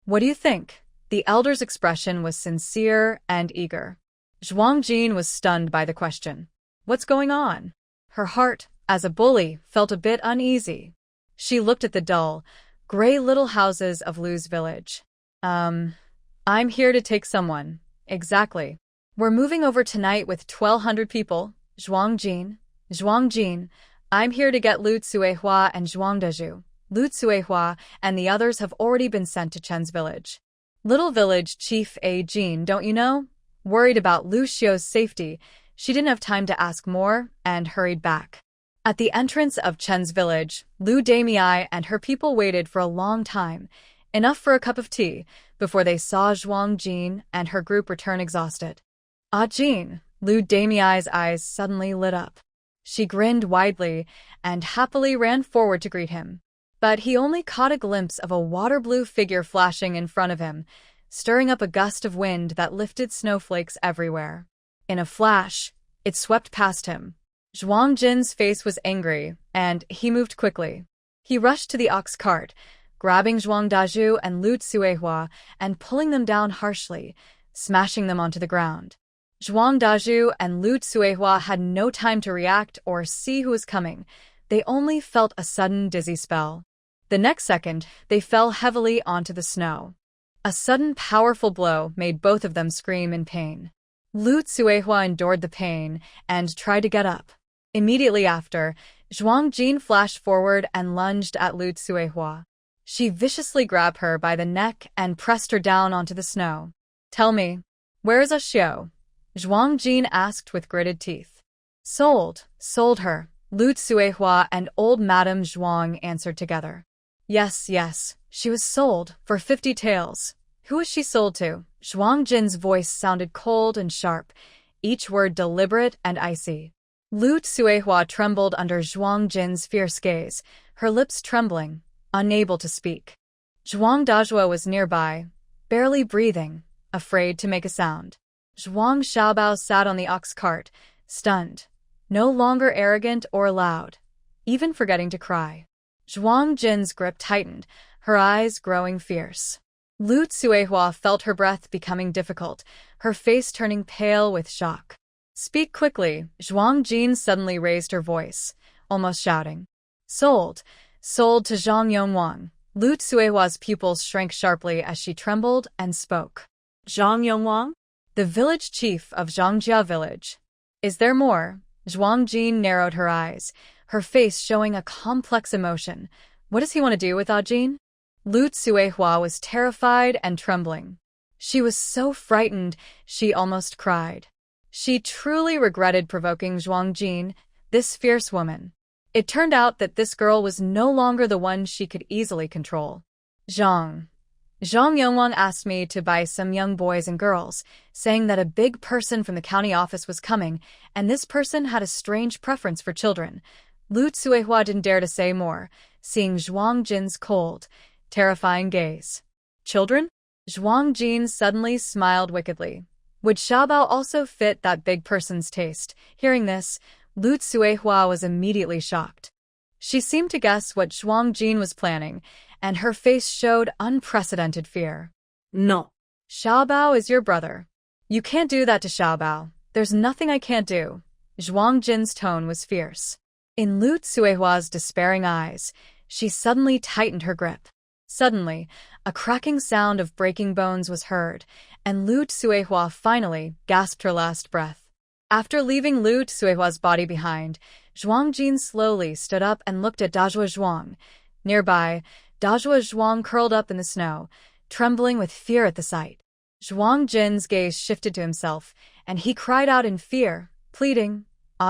What do you think? The elder's expression was sincere and eager. Zhuang Jin was stunned by the question. What's going on? Her heart, as a bully, felt a bit uneasy. She looked at the dull, gray little houses of Lu's village. I'm here to take someone. Exactly. We're moving over tonight with 1,200 people. Zhuang Jin, I'm here to get Lu Tsuehua and Zhuang Dezhu. Lu Tsuehua and the others have already been sent to Chen's village. Little village chief A Jin, don't you know? Worried about Lu Xiu's safety, she didn't have time to ask more and hurried back. At the entrance of Chen's village, Lu Daimiai and her people waited for a long time, enough for a cup of tea, before they saw Zhuang Jin and her group return exhausted. Ah Jin, Lu Daimiai's eyes suddenly lit up. She grinned widely and happily ran forward to greet him. But he only caught a glimpse of a water-blue figure flashing in front of him, stirring up a gust of wind that lifted snowflakes everywhere. In a flash, it swept past him. Zhuang Jin's face was angry, and he moved quickly. He rushed to the ox cart, grabbing Zhuang Dezhu and Lu Tsuehua and pulling them down harshly, smashing them onto the ground. Zhuang Dezhu and Lu Tsuehua had no time to react or see who was coming. They only felt a sudden dizzy spell. The next second, they fell heavily onto the snow. A sudden powerful blow made both of them scream in pain. Lu Tsuehua endured the pain and tried to get up. Immediately after, Zhuang Jin flashed forward and lunged at Lu Tsuehua. She viciously grabbed her by the neck and pressed her down onto the snow. Tell me, where is Xiao? Zhuang Jin asked with gritted teeth. Sold her, Lu Tsuehua and old Madame Zhuang answered together. Yes, she was sold, for 50 taels. Who was she sold to? Zhuang Jin's voice sounded cold and sharp, each word deliberate and icy. Lu Tsuehua trembled under Zhuang Jin's fierce gaze, her lips trembling, unable to speak. Zhuang Dazhua was nearby, barely breathing, afraid to make a sound. Zhuang Xiaobao sat on the ox cart, stunned, no longer arrogant or loud, even forgetting to cry. Zhuang Jin's grip tightened, her eyes growing fierce. Lu Tsuehua felt her breath becoming difficult, her face turning pale with shock. Speak quickly, Zhuang Jin suddenly raised her voice, almost shouting. Sold to Zhang Yongwang. Lu Tsuehua's pupils shrank sharply as she trembled and spoke.
Zhang Yongwang?
The village chief of Zhangjia village. Is there more? Zhuang Jin narrowed her eyes, her face showing a complex emotion. What does he want to do with Jin? Lu Tsuehua was terrified and trembling. She was so frightened, she almost cried. She truly regretted provoking Zhuang Jin, this fierce woman. It turned out that this girl was no longer the one she could easily control. Zhang Yongwang asked me to buy some young boys and girls, saying that a big person from the county office was coming, and this person had a strange preference for children. Lu Tsuehua didn't dare to say more, seeing Zhuang Jin's cold, terrifying gaze. Children? Zhuang Jin suddenly smiled wickedly. Would Xiaobao also fit that big person's taste? Hearing this, Lu Tsuehua was immediately shocked. She seemed to guess what Zhuang Jin was planning, and her face showed unprecedented fear.
No.
Xiaobao is your brother. You can't do that to Xiaobao. There's nothing I can't do. Zhuang Jin's tone was fierce. In Lu Tsuehua's despairing eyes, she suddenly tightened her grip. Suddenly, a cracking sound of breaking bones was heard, and Lu Tsuehua finally gasped her last breath. After leaving Lu Tsuehua's body behind, Zhuang Jin slowly stood up and looked at Dazhua Zhuang. Nearby, Dazhua Zhuang curled up in the snow, trembling with fear at the sight. Zhuang Jin's gaze shifted to himself, and he cried out in fear, pleading,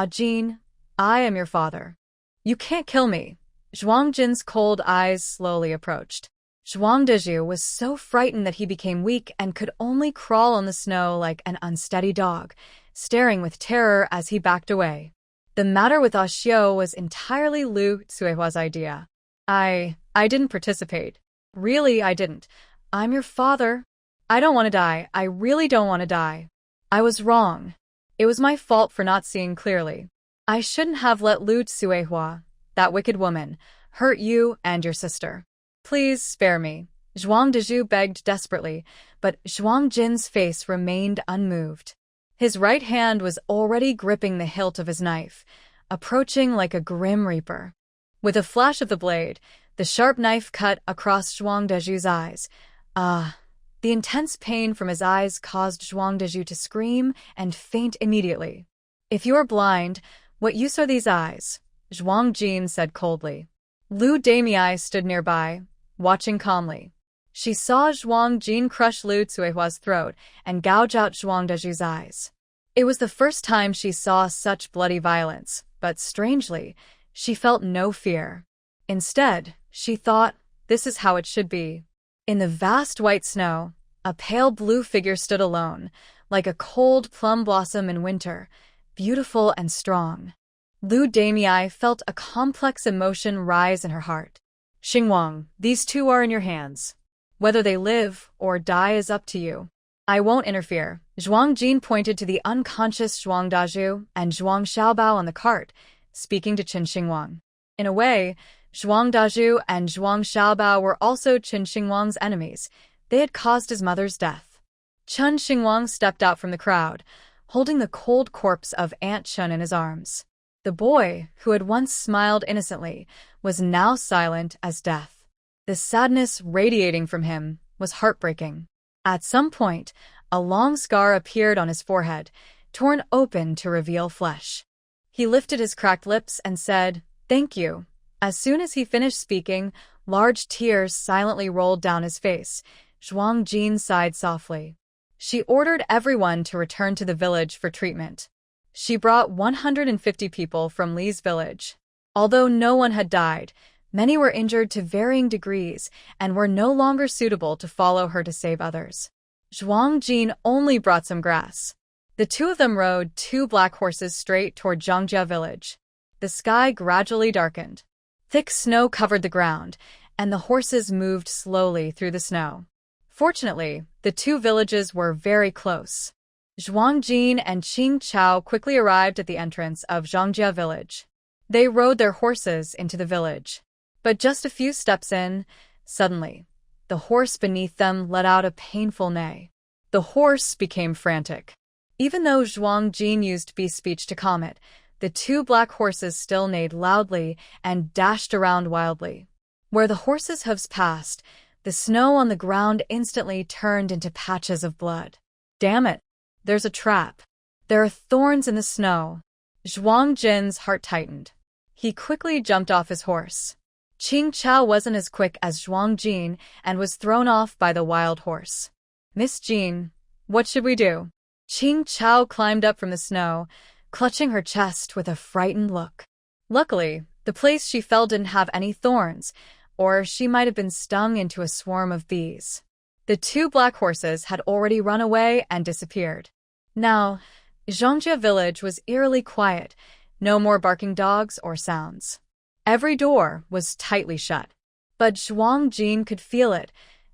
Jin, I am your father. You can't kill me. Zhuang Jin's cold eyes slowly approached. Zhuang Dezhu was so frightened that he became weak and could only crawl on the snow like an unsteady dog, staring with terror as he backed away. The matter with Xiao was entirely Lu Tsuehua's idea. I didn't participate. Really, I didn't. I'm your father. I don't want to die. I really don't want to die. I was wrong. It was my fault for not seeing clearly. I shouldn't have let Lu Tsuehua, that wicked woman, hurt you and your sister. Please spare me. Zhuang Dezhu begged desperately, but Zhuang Jin's face remained unmoved. His right hand was already gripping the hilt of his knife, approaching like a grim reaper. With a flash of the blade, the sharp knife cut across Zhuang Dezhu's eyes. The intense pain from his eyes caused Zhuang Dezhu to scream and faint immediately. If you are blind, what use are these eyes? Zhuang Jin said coldly. Lu Damei stood nearby, watching calmly. She saw Zhuang Jin crush Lu Tsuehua's throat and gouge out Zhuang Dezhu's eyes. It was the first time she saw such bloody violence, but strangely, she felt no fear. Instead, she thought, this is how it should be. In the vast white snow, a pale blue figure stood alone, like a cold plum blossom in winter, beautiful and strong. Lu Damei felt a complex emotion rise in her heart. Xingwang, these two are in your hands. Whether they live or die is up to you. I won't interfere. Zhuang Jin pointed to the unconscious Zhuang Dazhu and Zhuang Xiaobao on the cart, speaking to Qin Xingwang. In a way, Zhuang Dazhu and Zhuang Xiaobao were also Qin Xingwang's enemies. They had caused his mother's death. Qin Xingwang stepped out from the crowd, holding the cold corpse of Aunt Chun in his arms. The boy, who had once smiled innocently, was now silent as death. The sadness radiating from him was heartbreaking. At some point, a long scar appeared on his forehead, torn open to reveal flesh. He lifted his cracked lips and said, Thank you, As soon as he finished speaking, large tears silently rolled down his face. Zhuang Jin sighed softly. She ordered everyone to return to the village for treatment. She brought 150 people from Li's village. Although no one had died, many were injured to varying degrees and were no longer suitable to follow her to save others. Zhuang Jin only brought some grass. The two of them rode 2 black horses straight toward Zhangjia village. The sky gradually darkened. Thick snow covered the ground, and the horses moved slowly through the snow. Fortunately, the 2 villages were very close. Zhuang Jin and Qing Chao quickly arrived at the entrance of Zhangjia village. They rode their horses into the village. But just a few steps in, suddenly, the horse beneath them let out a painful neigh. The horse became frantic. Even though Zhuang Jin used beast speech to calm it, the 2 black horses still neighed loudly and dashed around wildly. Where the horses' hooves passed, the snow on the ground instantly turned into patches of blood. Damn it! There's a trap. There are thorns in the snow. Zhuang Jin's heart tightened. He quickly jumped off his horse. Qing Chao wasn't as quick as Zhuang Jin and was thrown off by the wild horse. Miss Jin, what should we do? Qing Chao climbed up from the snow, clutching her chest with a frightened look. Luckily, the place she fell didn't have any thorns, or she might have been stung into a swarm of bees. The 2 black horses had already run away and disappeared. Now, Zhangjia village was eerily quiet, no more barking dogs or sounds. Every door was tightly shut. But Zhuang Jin could feel it.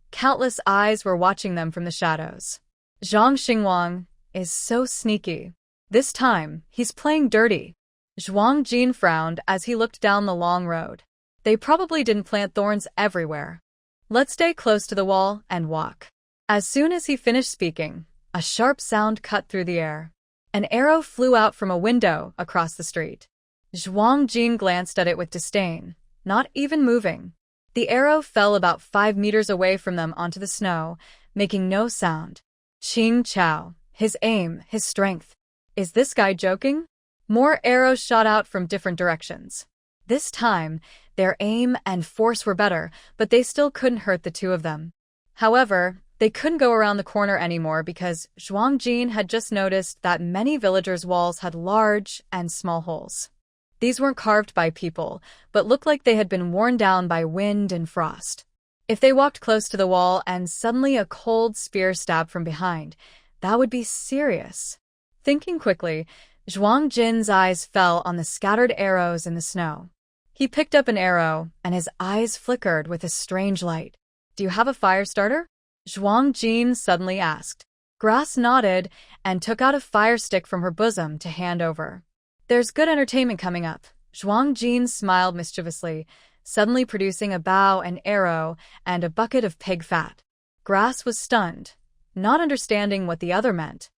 Countless eyes were watching them from the shadows. Zhang Xingwang is so sneaky. This time, he's playing dirty. Zhuang Jin frowned as he looked down the long road. They probably didn't plant thorns everywhere. Let's stay close to the wall and walk. As soon as he finished speaking, a sharp sound cut through the air. An arrow flew out from a window across the street. Zhuang Jin glanced at it with disdain, not even moving. The arrow fell about 5 meters away from them onto the snow, making no sound. Qing Chao, his aim, his strength. Is this guy joking? More arrows shot out from different directions. This time, their aim and force were better, but they still couldn't hurt the 2 of them. However, they couldn't go around the corner anymore because Zhuang Jin had just noticed that many villagers' walls had large and small holes. These weren't carved by people, but looked like they had been worn down by wind and frost. If they walked close to the wall and suddenly a cold spear stabbed from behind, that would be serious. Thinking quickly, Zhuang Jin's eyes fell on the scattered arrows in the snow. He picked up an arrow, and his eyes flickered with a strange light. Do you have a fire starter? Zhuang Jin suddenly asked. Grass nodded and took out a fire stick from her bosom to hand over. There's good entertainment coming up. Zhuang Jin smiled mischievously, suddenly producing a bow and arrow and a bucket of pig fat. Grass was stunned, not understanding what the other meant.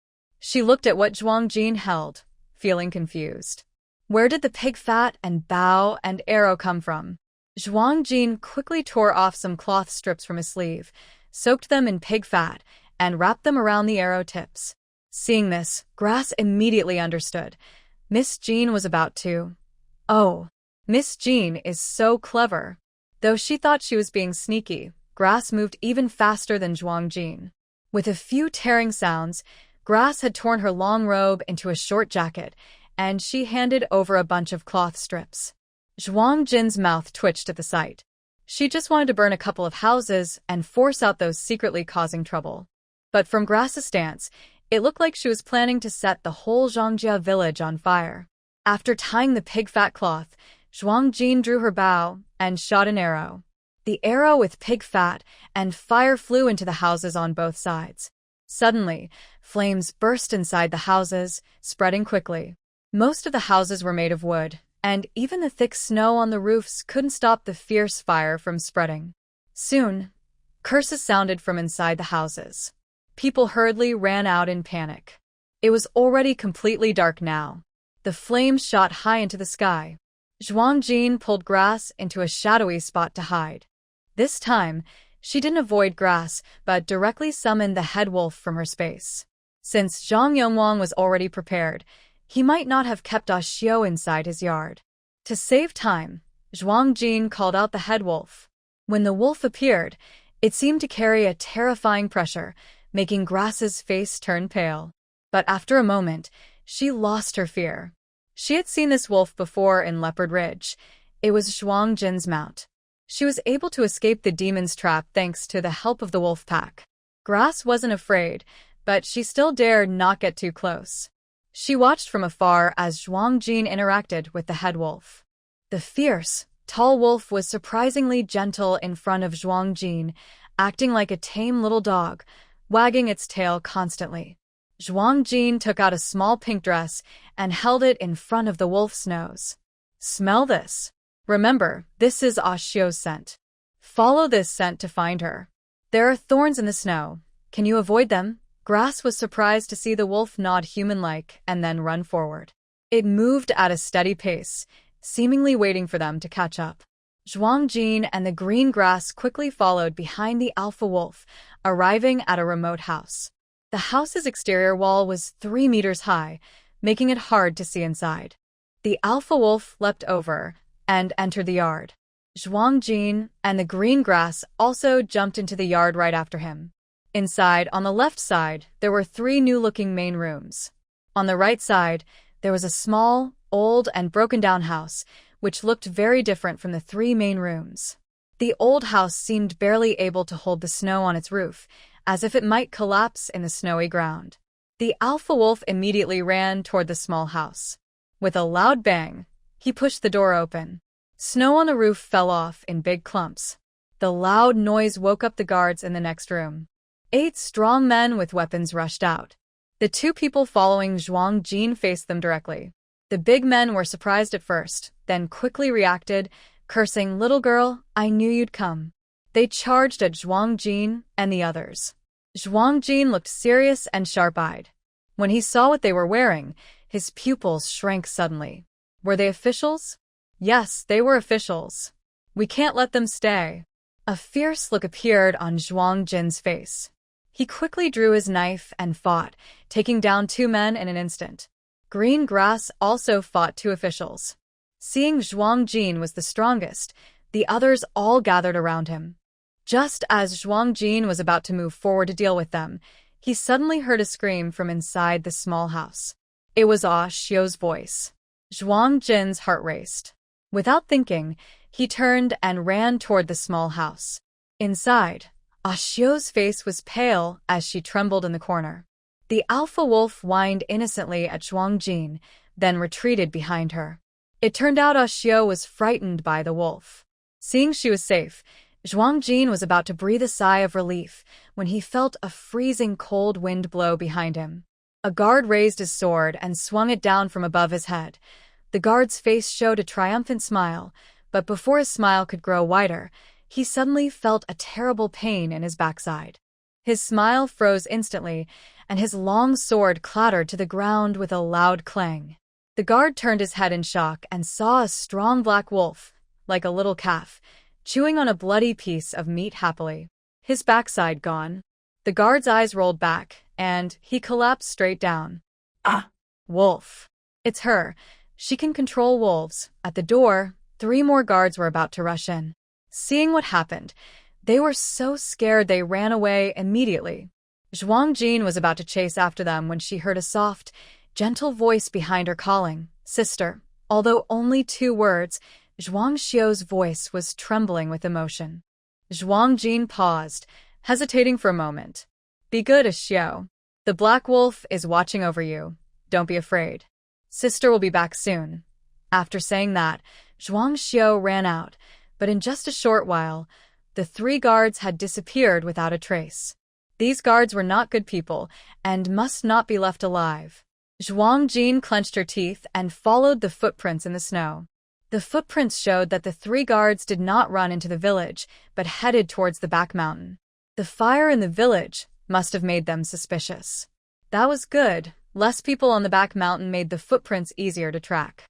She looked at what Zhuang Jin held, feeling confused. Where did the pig fat and bow and arrow come from? Zhuang Jin quickly tore off some cloth strips from his sleeve, soaked them in pig fat, and wrapped them around the arrow tips. Seeing this, Grass immediately understood. Miss Jean was about to. Oh, Miss Jean is so clever. Though she thought she was being sneaky, Grass moved even faster than Zhuang Jin. With a few tearing sounds, Grass had torn her long robe into a short jacket, and she handed over a bunch of cloth strips. Zhuang Jin's mouth twitched at the sight. She just wanted to burn a couple of houses and force out those secretly causing trouble. But from Grass's stance, it looked like she was planning to set the whole Zhangjia village on fire. After tying the pig fat cloth, Zhuang Jin drew her bow and shot an arrow. The arrow with pig fat and fire flew into the houses on both sides. Suddenly, flames burst inside the houses, spreading quickly. Most of the houses were made of wood, and even the thick snow on the roofs couldn't stop the fierce fire from spreading. Soon, curses sounded from inside the houses. People hurriedly ran out in panic. It was already completely dark now. The flames shot high into the sky. Zhuang Jin pulled Grass into a shadowy spot to hide. This time, she didn't avoid Grass, but directly summoned the head wolf from her space. Since Zhang Yongwang was already prepared, he might not have kept Ah Xiu inside his yard. To save time, Zhuang Jin called out the head wolf. When the wolf appeared, it seemed to carry a terrifying pressure, making Grass's face turn pale. But after a moment, she lost her fear. She had seen this wolf before in Leopard Ridge. It was Zhuang Jin's mount. She was able to escape the demon's trap thanks to the help of the wolf pack. Grass wasn't afraid, but she still dared not get too close. She watched from afar as Zhuang Jin interacted with the head wolf. The fierce, tall wolf was surprisingly gentle in front of Zhuang Jin, acting like a tame little dog, wagging its tail constantly. Zhuang Jin took out a small pink dress and held it in front of the wolf's nose. Smell this. Remember, this is Xiao's scent. Follow this scent to find her. There are thorns in the snow. Can you avoid them? Grass was surprised to see the wolf nod human-like and then run forward. It moved at a steady pace, seemingly waiting for them to catch up. Zhuang Jin and the green grass quickly followed behind the alpha wolf, arriving at a remote house. The house's exterior wall was 3 meters high, making it hard to see inside. The alpha wolf leapt over and entered the yard. Zhuang Jin and the green grass also jumped into the yard right after him. Inside, on the left side, there were 3 new-looking main rooms. On the right side, there was a small, old, and broken-down house, which looked very different from the 3 main rooms. The old house seemed barely able to hold the snow on its roof, as if it might collapse in the snowy ground. The alpha wolf immediately ran toward the small house. With a loud bang, he pushed the door open. Snow on the roof fell off in big clumps. The loud noise woke up the guards in the next room. 8 strong men with weapons rushed out. The 2 people following Zhuang Jin faced them directly. The big men were surprised at first, then quickly reacted, cursing, "Little girl, I knew you'd come." They charged at Zhuang Jin and the others. Zhuang Jin looked serious and sharp-eyed. When he saw what they were wearing, his pupils shrank suddenly. Were they officials? Yes, they were officials. We can't let them stay. A fierce look appeared on Zhuang Jin's face. He quickly drew his knife and fought, taking down 2 men in an instant. Green grass also fought 2 officials. Seeing Zhuang Jin was the strongest, the others all gathered around him. Just as Zhuang Jin was about to move forward to deal with them, he suddenly heard a scream from inside the small house. It was Xiao's voice. Zhuang Jin's heart raced. Without thinking, he turned and ran toward the small house. Inside, Xiao's face was pale as she trembled in the corner. The alpha wolf whined innocently at Zhuang Jin, then retreated behind her. It turned out Xiao was frightened by the wolf. Seeing she was safe, Zhuang Jin was about to breathe a sigh of relief when he felt a freezing cold wind blow behind him. A guard raised his sword and swung it down from above his head. The guard's face showed a triumphant smile, but before his smile could grow wider, he suddenly felt a terrible pain in his backside. His smile froze instantly, and his long sword clattered to the ground with a loud clang. The guard turned his head in shock and saw a strong black wolf, like a little calf, chewing on a bloody piece of meat happily. His backside gone. The guard's eyes rolled back, and he collapsed straight down. Ah! Wolf. It's her. She can control wolves. At the door, 3 more guards were about to rush in. Seeing what happened, they were so scared they ran away immediately. Zhuang Jin was about to chase after them when she heard a soft, gentle voice behind her calling, "Sister." Although only 2 words, Zhuang Xiao's voice was trembling with emotion. Zhuang Jin paused, hesitating for a moment. "Be good, Xiao. The Black Wolf is watching over you. Don't be afraid. Sister will be back soon." After saying that, Zhuang Xiao ran out, but in just a short while, the 3 guards had disappeared without a trace. These guards were not good people and must not be left alive. Zhuang Jin clenched her teeth and followed the footprints in the snow. The footprints showed that the 3 guards did not run into the village, but headed towards the back mountain. The fire in the village must have made them suspicious. That was good. Less people on the back mountain made the footprints easier to track.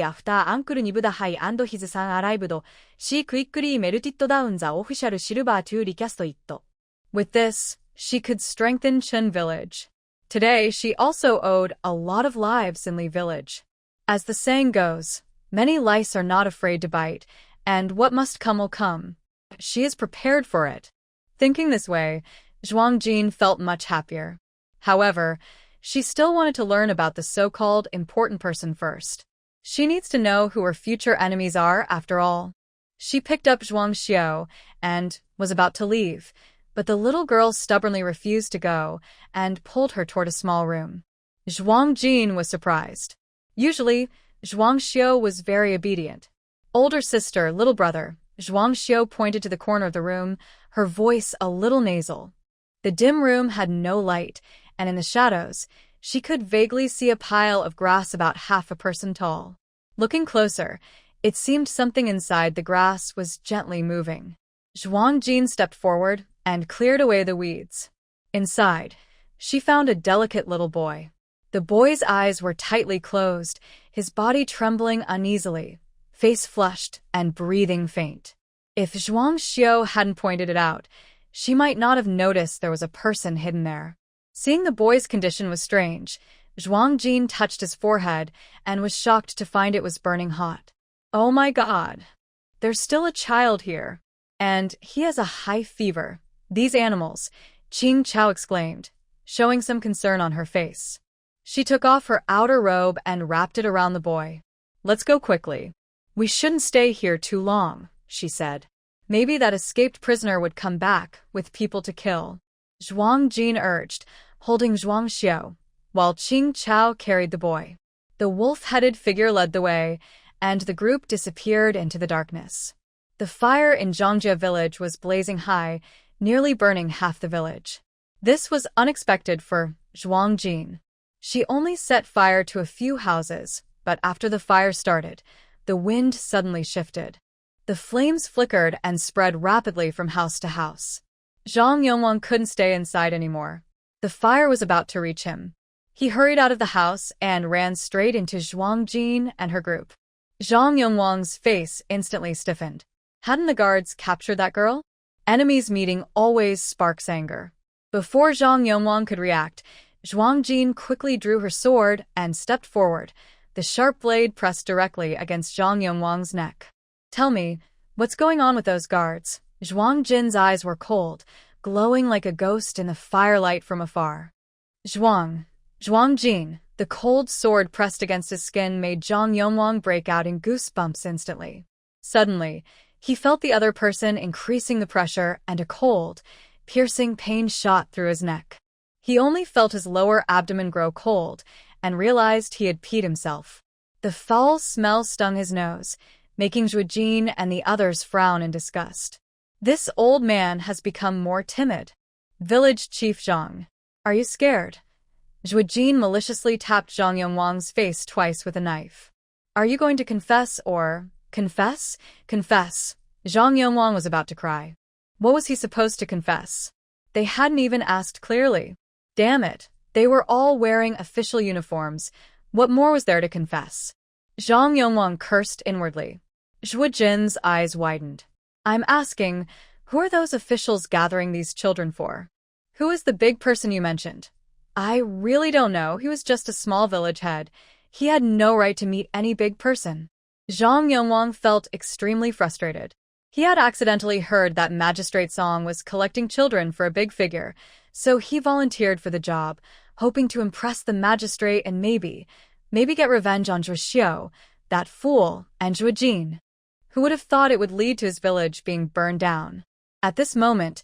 After Uncle knew the high and his son arrived, she quickly melted down the official silver to recast it.
With this, she could strengthen Chun village. Today, she also owed a lot of lives in Li village. As the saying goes, many lice are not afraid to bite, and what must come will come. She is prepared for it. Thinking this way, Zhuang Jin felt much happier. However, she still wanted to learn about the so-called important person first. She needs to know who her future enemies are, after all. She picked up Zhuang Xiao and was about to leave, but the little girl stubbornly refused to go and pulled her toward a small room. Zhuang Jin was surprised. Usually, Zhuang Xiao was very obedient. Older sister, little brother, Zhuang Xiao pointed to the corner of the room, her voice a little nasal. The dim room had no light, and in the shadows, she could vaguely see a pile of grass about half a person tall. Looking closer, it seemed something inside the grass was gently moving. Zhuang Jin stepped forward and cleared away the weeds. Inside, she found a delicate little boy. The boy's eyes were tightly closed, his body trembling uneasily, face flushed and breathing faint. If Zhuang Xiao hadn't pointed it out, she might not have noticed there was a person hidden there. Seeing the boy's condition was strange, Zhuang Jin touched his forehead and was shocked to find it was burning hot. Oh my God! There's still a child here. And he has a high fever. These animals, Qing Chao exclaimed, showing some concern on her face. She took off her outer robe and wrapped it around the boy. Let's go quickly. We shouldn't stay here too long, she said. Maybe that escaped prisoner would come back with people to kill. Zhuang Jin urged, holding Zhuang Xiao, while Qing Chao carried the boy. The wolf-headed figure led the way, and the group disappeared into the darkness. The fire in Zhongjia village was blazing high, nearly burning half the village. This was unexpected for Zhuang Jin. She only set fire to a few houses, but after the fire started, the wind suddenly shifted. The flames flickered and spread rapidly from house to house. Zhang Yongwang couldn't stay inside anymore. The fire was about to reach him. He hurried out of the house and ran straight into Zhuang Jin and her group. Zhang Yongwang's face instantly stiffened. Hadn't the guards captured that girl? Enemies meeting always sparks anger. Before Zhang Yongwang could react, Zhuang Jin quickly drew her sword and stepped forward, the sharp blade pressed directly against Zhang Yongwang's neck. Tell me, what's going on with those guards? Zhuang Jin's eyes were cold, glowing like a ghost in the firelight from afar. Zhuang Jin, the cold sword pressed against his skin made Zhang Yongwang break out in goosebumps instantly. Suddenly, he felt the other person increasing the pressure and a cold, piercing pain shot through his neck. He only felt his lower abdomen grow cold and realized he had peed himself. The foul smell stung his nose, making Zhuang Jin and the others frown in disgust. This old man has become more timid. Village Chief Zhang. Are you scared? Zhuang Jin maliciously tapped Zhang Yongwang's face twice with a knife. Are you going to confess or... Confess? Confess. Zhang Yongwang was about to cry. What was he supposed to confess? They hadn't even asked clearly. Damn it, they were all wearing official uniforms. What more was there to confess? Zhang Yongwang cursed inwardly. Zhuo Jin's eyes widened. I'm asking, who are those officials gathering these children for? Who is the big person you mentioned? I really don't know. He was just a small village head. He had no right to meet any big person. Zhang Yongwang felt extremely frustrated. He had accidentally heard that magistrate song was collecting children for a big figure, so he volunteered for the job, hoping to impress the magistrate and maybe get revenge on Zhuo Xiu, that fool, and Zhuo Jin. Who would have thought it would lead to his village being burned down? At this moment,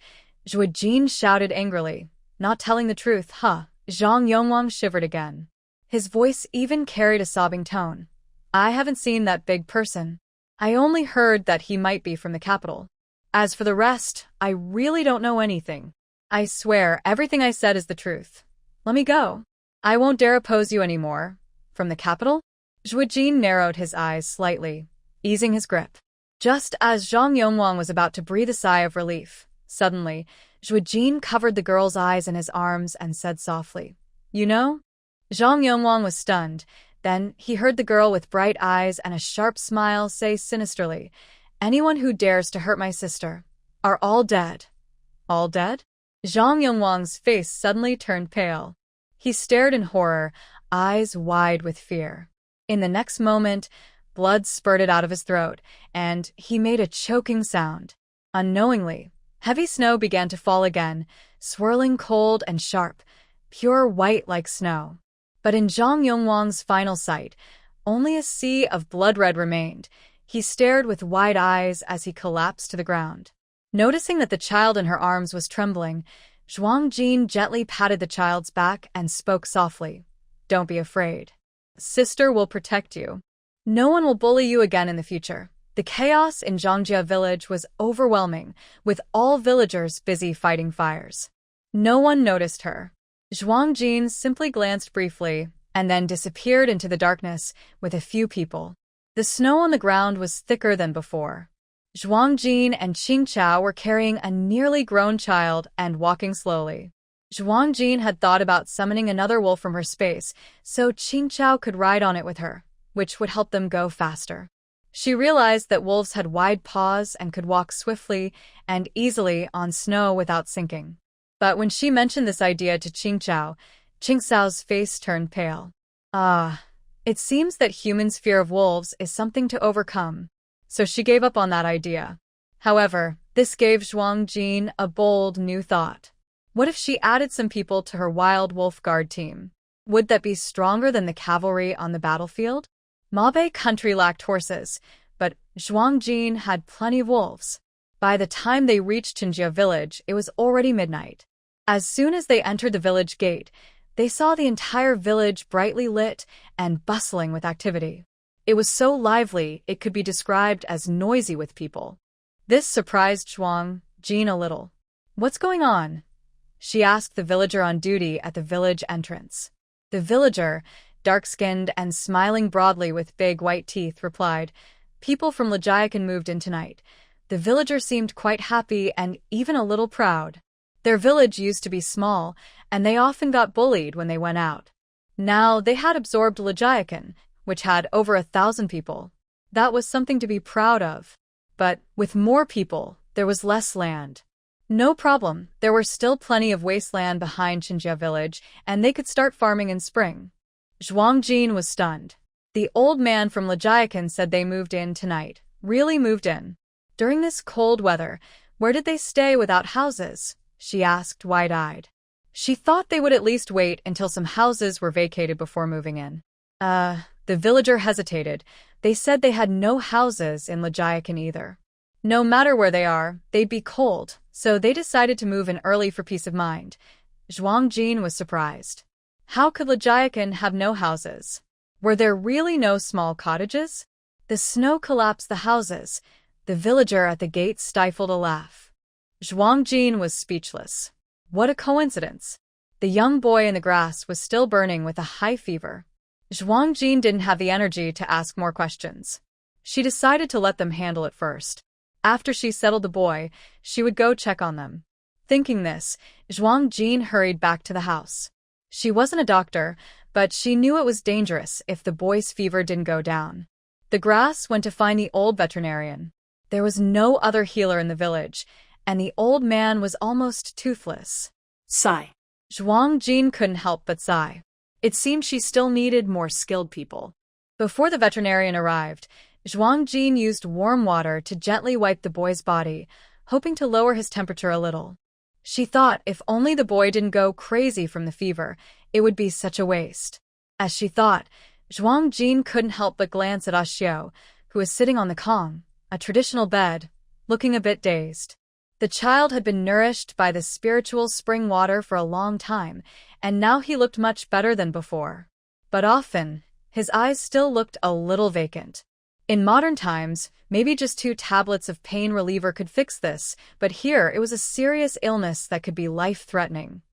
Zhuo Jin shouted angrily, not telling the truth, huh? Zhang Yongwang shivered again. His voice even carried a sobbing tone. I haven't seen that big person. I only heard that he might be from the capital. As for the rest, I really don't know anything. I swear everything I said is the truth. Let me go. I won't dare oppose you anymore. From the capital? Zhuo Jin narrowed his eyes slightly, easing his grip. Just as Zhang Yongwang was about to breathe a sigh of relief, suddenly, Zhuo Jin covered the girl's eyes in his arms and said softly, You know? Zhang Yongwang was stunned. Then he heard the girl with bright eyes and a sharp smile say sinisterly, Anyone who dares to hurt my sister are all dead. All dead? Zhang Yongwang's face suddenly turned pale. He stared in horror, eyes wide with fear. In the next moment, blood spurted out of his throat, and he made a choking sound. Unknowingly, heavy snow began to fall again, swirling cold and sharp, pure white like snow. But in Zhang Yongwang's final sight, only a sea of blood red remained. He stared with wide eyes as he collapsed to the ground. Noticing that the child in her arms was trembling, Zhuang Jin gently patted the child's back and spoke softly. Don't be afraid. Sister will protect you. No one will bully you again in the future. The chaos in Zhangjia village was overwhelming, with all villagers busy fighting fires. No one noticed her. Zhuang Jin simply glanced briefly and then disappeared into the darkness with a few people. The snow on the ground was thicker than before. Zhuang Jin and Qing Chao were carrying a nearly grown child and walking slowly. Zhuang Jin had thought about summoning another wolf from her space so Qing Chao could ride on it with her, which would help them go faster. She realized that wolves had wide paws and could walk swiftly and easily on snow without sinking. But when she mentioned this idea to Qing Xiao's face turned pale. It seems that humans' fear of wolves is something to overcome. So she gave up on that idea. However, this gave Zhuang Jin a bold new thought. What if she added some people to her wild wolf guard team? Would that be stronger than the cavalry on the battlefield? Mabe country lacked horses, but Zhuang Jin had plenty of wolves. By the time they reached Qingjia village, it was already midnight. As soon as they entered the village gate, they saw the entire village brightly lit and bustling with activity. It was so lively it could be described as noisy with people. This surprised Zhuang Jin a little. What's going on? She asked the villager on duty at the village entrance. The villager, dark-skinned and smiling broadly with big white teeth, replied, People from Lajiakan moved in tonight. The villager seemed quite happy and even a little proud. Their village used to be small, and they often got bullied when they went out. Now they had absorbed Lajiakan, which had over 1,000 people. That was something to be proud of. But with more people, there was less land. No problem, there were still plenty of wasteland behind Qingjia village, and they could start farming in spring. Zhuang Jin was stunned. The old man from Lajiakan said they moved in tonight. Really moved in. During this cold weather, where did they stay without houses? She asked, wide-eyed. She thought they would at least wait until some houses were vacated before moving in. The villager hesitated. They said they had no houses in Lajiakan either. No matter where they are, they'd be cold, so they decided to move in early for peace of mind. Zhuang Jin was surprised. How could Lajiakan have no houses? Were there really no small cottages? The snow collapsed the houses. The villager at the gate stifled a laugh. Zhuang Jin was speechless. What a coincidence. The young boy in the grass was still burning with a high fever. Zhuang Jin didn't have the energy to ask more questions. She decided to let them handle it first. After she settled the boy, she would go check on them. Thinking this, Zhuang Jin hurried back to the house. She wasn't a doctor, but she knew it was dangerous if the boy's fever didn't go down. The grass went to find the old veterinarian. There was no other healer in the village, and the old man was almost toothless.
Sigh.
Zhuang Jin couldn't help but sigh. It seemed she still needed more skilled people. Before the veterinarian arrived, Zhuang Jin used warm water to gently wipe the boy's body, hoping to lower his temperature a little. She thought if only the boy didn't go crazy from the fever, it would be such a waste. As she thought, Zhuang Jin couldn't help but glance at Xiao, who was sitting on the kong, a traditional bed, looking a bit dazed. The child had been nourished by the spiritual spring water for a long time, and now he looked much better than before. But often, his eyes still looked a little vacant. In modern times, maybe just 2 tablets of pain reliever could fix this, but here it was a serious illness that could be life-threatening.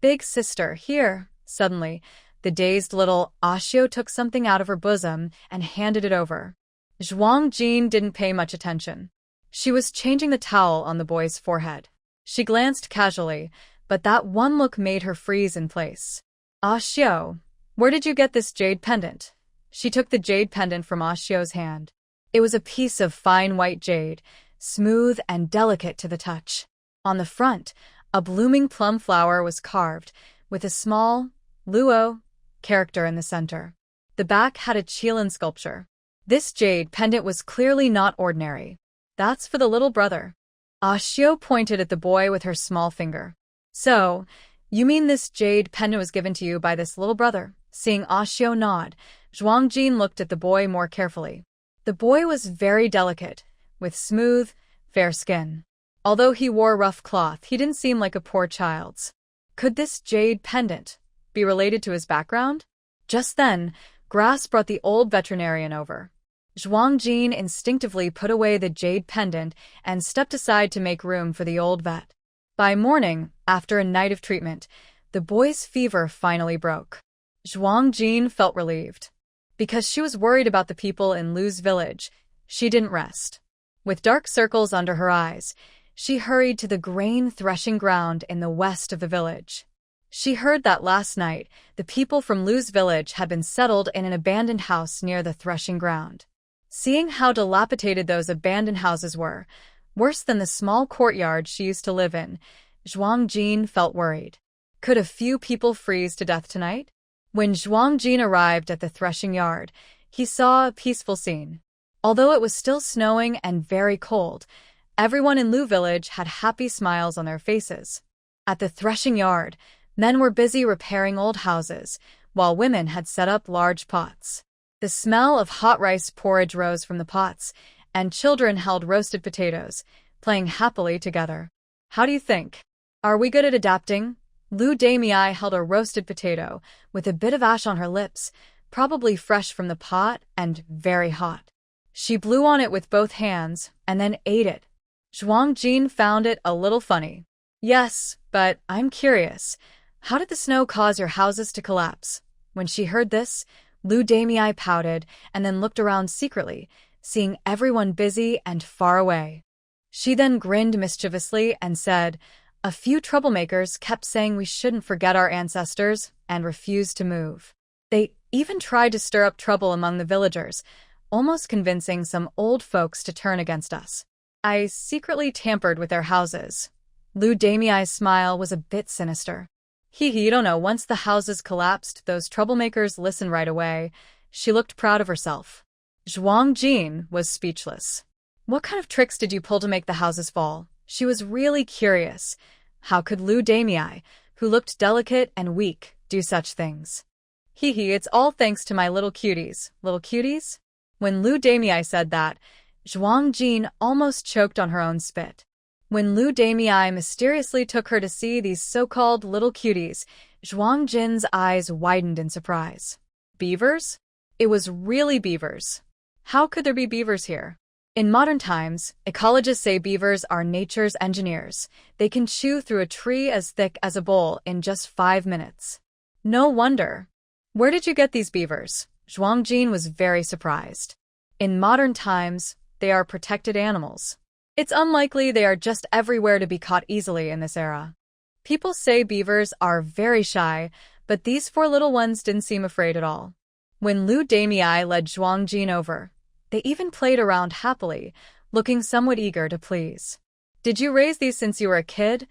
Big sister, here, suddenly, the dazed little Xiao took something out of her bosom and handed it over. Zhuang Jin didn't pay much attention. She was changing the towel on the boy's forehead. She glanced casually, but that one look made her freeze in place. Xiao, where did you get this jade pendant? She took the jade pendant from Xiao's hand. It was a piece of fine white jade, smooth and delicate to the touch. On the front, a blooming plum flower was carved, with a small, luo, character in the center. The back had a qilin sculpture. This jade pendant was clearly not ordinary. That's for the little brother. Xiao pointed at the boy with her small finger. So, you mean this jade pendant was given to you by this little brother? Seeing Xiao nod, Zhuang Jin looked at the boy more carefully. The boy was very delicate, with smooth, fair skin. Although he wore rough cloth, he didn't seem like a poor child's. Could this jade pendant be related to his background? Just then, Grass brought the old veterinarian over. Zhuang Jin instinctively put away the jade pendant and stepped aside to make room for the old vet. By morning, after a night of treatment, the boy's fever finally broke. Zhuang Jin felt relieved. Because she was worried about the people in Lu's village, she didn't rest. With dark circles under her eyes, she hurried to the grain threshing ground in the west of the village. She heard that last night, the people from Lu's village had been settled in an abandoned house near the threshing ground. Seeing how dilapidated those abandoned houses were, worse than the small courtyard she used to live in, Zhuang Jin felt worried. Could a few people freeze to death tonight? When Zhuang Jin arrived at the threshing yard, he saw a peaceful scene. Although it was still snowing and very cold, everyone in Lu village had happy smiles on their faces. At the threshing yard, men were busy repairing old houses, while women had set up large pots. The smell of hot rice porridge rose from the pots, and children held roasted potatoes, playing happily together. How do you think? Are we good at adapting? Lu Damei held a roasted potato, with a bit of ash on her lips, probably fresh from the pot and very hot. She blew on it with both hands, and then ate it. Zhuang Jin found it a little funny. Yes, but I'm curious. How did the snow cause your houses to collapse? When she heard this, Lu Damei pouted and then looked around secretly, seeing everyone busy and far away. She then grinned mischievously and said, "A few troublemakers kept saying we shouldn't forget our ancestors and refused to move. They even tried to stir up trouble among the villagers, almost convincing some old folks to turn against us. I secretly tampered with their houses." Lu Damei's smile was a bit sinister. You don't know, once the houses collapsed, those troublemakers listened right away. She looked proud of herself. Zhuang Jin was speechless. What kind of tricks did you pull to make the houses fall? She was really curious. How could Lu Damei, who looked delicate and weak, do such things? It's all thanks to my little cuties. Little cuties? When Lu Damei said that, Zhuang Jin almost choked on her own spit. When Lu Damei mysteriously took her to see these so-called little cuties, Zhuang Jin's eyes widened in surprise. Beavers? It was really beavers. How could there be beavers here? In modern times, ecologists say beavers are nature's engineers. They can chew through a tree as thick as a bowl in just 5 minutes. No wonder. Where did you get these beavers? Zhuang Jin was very surprised. In modern times, they are protected animals. It's unlikely they are just everywhere to be caught easily in this era. People say beavers are very shy, but these 4 little ones didn't seem afraid at all. When Lu Damei led Zhuang Jin over, They even played around happily, looking somewhat eager to please. Did you raise these since you were a kid?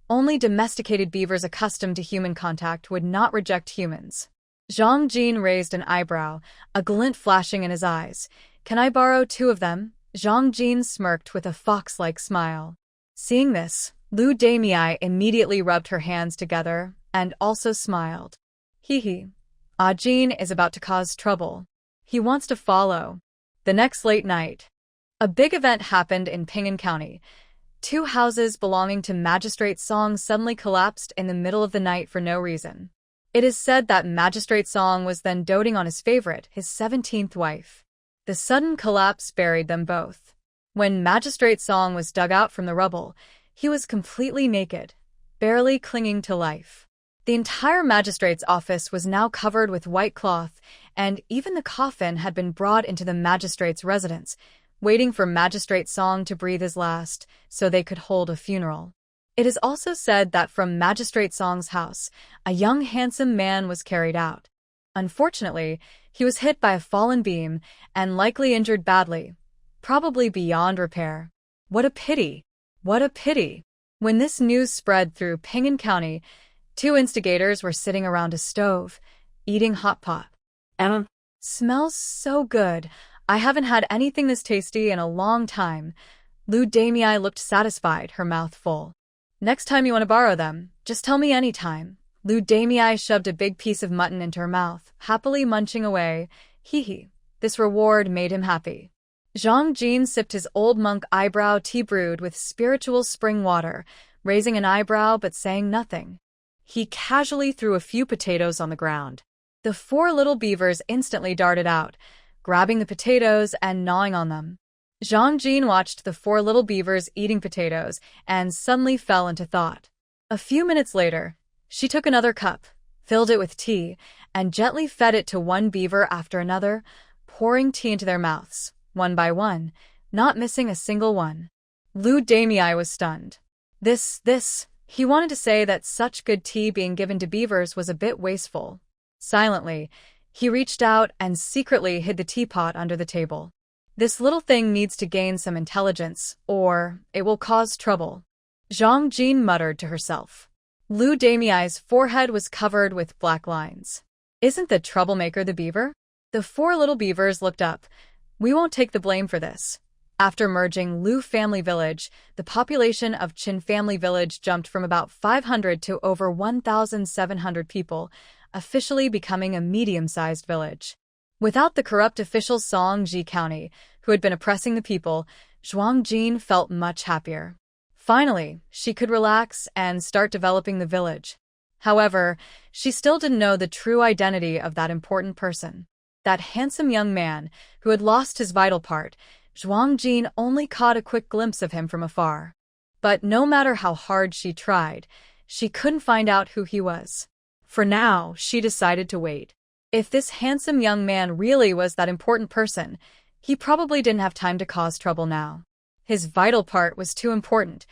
Only domesticated beavers accustomed to human contact would not reject humans. Zhang Jin raised an eyebrow, a glint flashing in his eyes. Can I borrow 2 of them? Zhang Jin smirked with a fox-like smile. Seeing this, Lu Damei immediately rubbed her hands together and also smiled. Hee. Ah Jin is about to cause trouble. He wants to follow. The next late night, a big event happened in Ping'an County. 2 houses belonging to Magistrate Song suddenly collapsed in the middle of the night for no reason. It is said that Magistrate Song was then doting on his favorite, his 17th wife. The sudden collapse buried them both. When Magistrate Song was dug out from the rubble, he was completely naked, barely clinging to life. The entire magistrate's office was now covered with white cloth, and even the coffin had been brought into the magistrate's residence, waiting for Magistrate Song to breathe his last so they could hold a funeral. It is also said that from Magistrate Song's house, a young handsome man was carried out. Unfortunately, he was hit by a fallen beam and likely injured badly, probably beyond repair. What a pity! What a pity! When this news spread through Ping'an County, 2 instigators were sitting around a stove, eating hot pot. Smells so good. I haven't had anything this tasty in a long time. Lu Damei looked satisfied, her mouth full. Next time you want to borrow them, just tell me anytime. Lu Damei shoved a big piece of mutton into her mouth, happily munching away. Hee. This reward made him happy. Zhang Jin sipped his old monk eyebrow tea brewed with spiritual spring water, raising an eyebrow but saying nothing. He casually threw a few potatoes on the ground. The 4 little beavers instantly darted out, grabbing the potatoes and gnawing on them. Zhang Jin watched the 4 little beavers eating potatoes and suddenly fell into thought. A few minutes later, she took another cup, filled it with tea, and gently fed it to one beaver after another, pouring tea into their mouths, one by one, not missing a single one. Lu Damei was stunned. He wanted to say that such good tea being given to beavers was a bit wasteful. Silently, he reached out and secretly hid the teapot under the table. This little thing needs to gain some intelligence, or it will cause trouble. Zhang Jin muttered to herself. Lu Damei's forehead was covered with black lines. Isn't the troublemaker the beaver? The 4 little beavers looked up. We won't take the blame for this. After merging Lu Family Village, the population of Qin Family Village jumped from about 500 to over 1,700 people, officially becoming a medium-sized village. Without the corrupt official Song Ji County, who had been oppressing the people, Zhuang Jin felt much happier. Finally, she could relax and start developing the village. However, she still didn't know the true identity of that important person. That handsome young man who had lost his vital part. Zhuang Jin only caught a quick glimpse of him from afar. But no matter how hard she tried, she couldn't find out who he was. For now, she decided to wait. If this handsome young man really was that important person, he probably didn't have time to cause trouble now. His vital part was too important.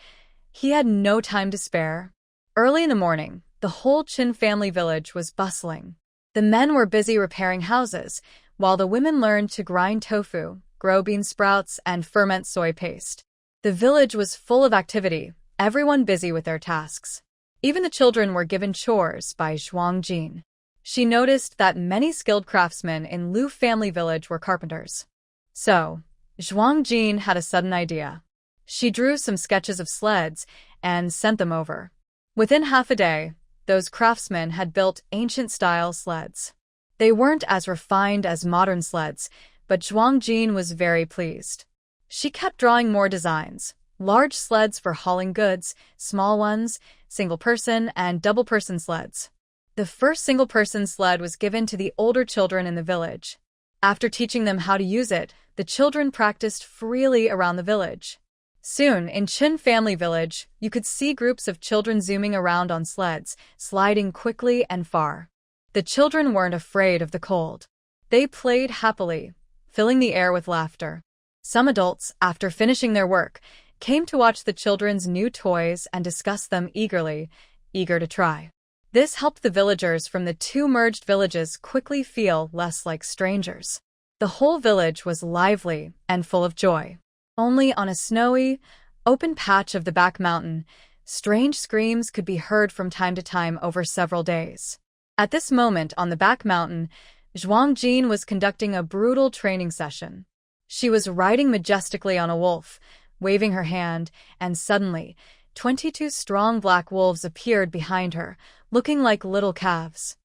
He had no time to spare. Early in the morning, the whole Qin family village was bustling. The men were busy repairing houses, while the women learned to grind tofu, grow bean sprouts, and ferment soy paste. The village was full of activity, everyone busy with their tasks. Even the children were given chores by Zhuang Jin. She noticed that many skilled craftsmen in Lu Family Village were carpenters. So, Zhuang Jin had a sudden idea. She drew some sketches of sleds and sent them over. Within half a day, those craftsmen had built ancient-style sleds. They weren't as refined as modern sleds, but Zhuang Jin was very pleased. She kept drawing more designs, large sleds for hauling goods, small ones, single-person and double-person sleds. The first single-person sled was given to the older children in the village. After teaching them how to use it, the children practiced freely around the village. Soon, in Qin Family Village, you could see groups of children zooming around on sleds, sliding quickly and far. The children weren't afraid of the cold. They played happily, filling the air with laughter. Some adults, after finishing their work, came to watch the children's new toys and discuss them eagerly, eager to try. This helped the villagers from the 2 merged villages quickly feel less like strangers. The whole village was lively and full of joy. Only on a snowy, open patch of the back mountain, strange screams could be heard from time to time over several days. At this moment on the back mountain, Zhuang Jin was conducting a brutal training session. She was riding majestically on a wolf, waving her hand, and suddenly, 22 strong black wolves appeared behind her, looking like little calves.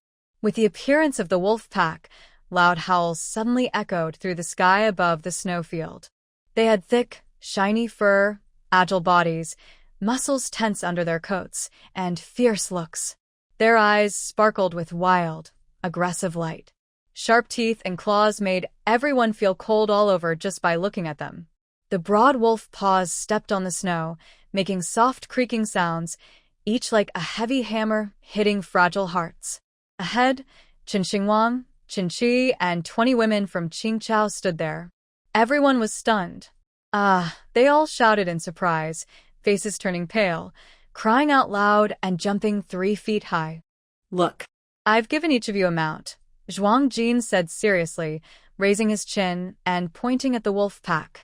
With the appearance of the wolf pack, loud howls suddenly echoed through the sky above the snowfield. They had thick, shiny fur, agile bodies, muscles tense under their coats, and fierce looks. Their eyes sparkled with wild, aggressive light. Sharp teeth and claws made everyone feel cold all over just by looking at them. The broad wolf paws stepped on the snow, making soft creaking sounds, each like a heavy hammer hitting fragile hearts. Ahead, Qin Xingwang, Qin Qi, and 20 women from Qingqiao stood there. Everyone was stunned. They all shouted in surprise, faces turning pale, crying out loud and jumping 3 feet high.
Look.
I've given each of you a mount, Zhuang Jin said seriously, raising his chin and pointing at the wolf pack.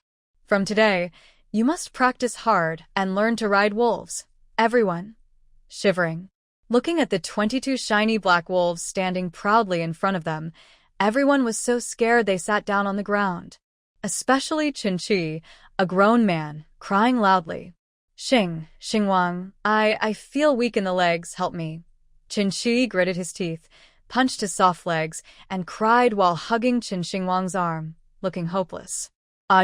From today, you must practice hard and learn to ride wolves. Everyone. Shivering. Looking at the 22 shiny black wolves standing proudly in front of them, everyone was so scared they sat down on the ground. Especially Qin Qi, a grown man, crying loudly. Xingwang, I feel weak in the legs, help me. Qin Qi gritted his teeth, punched his soft legs, and cried while hugging Qin Xingwang's arm, looking hopeless.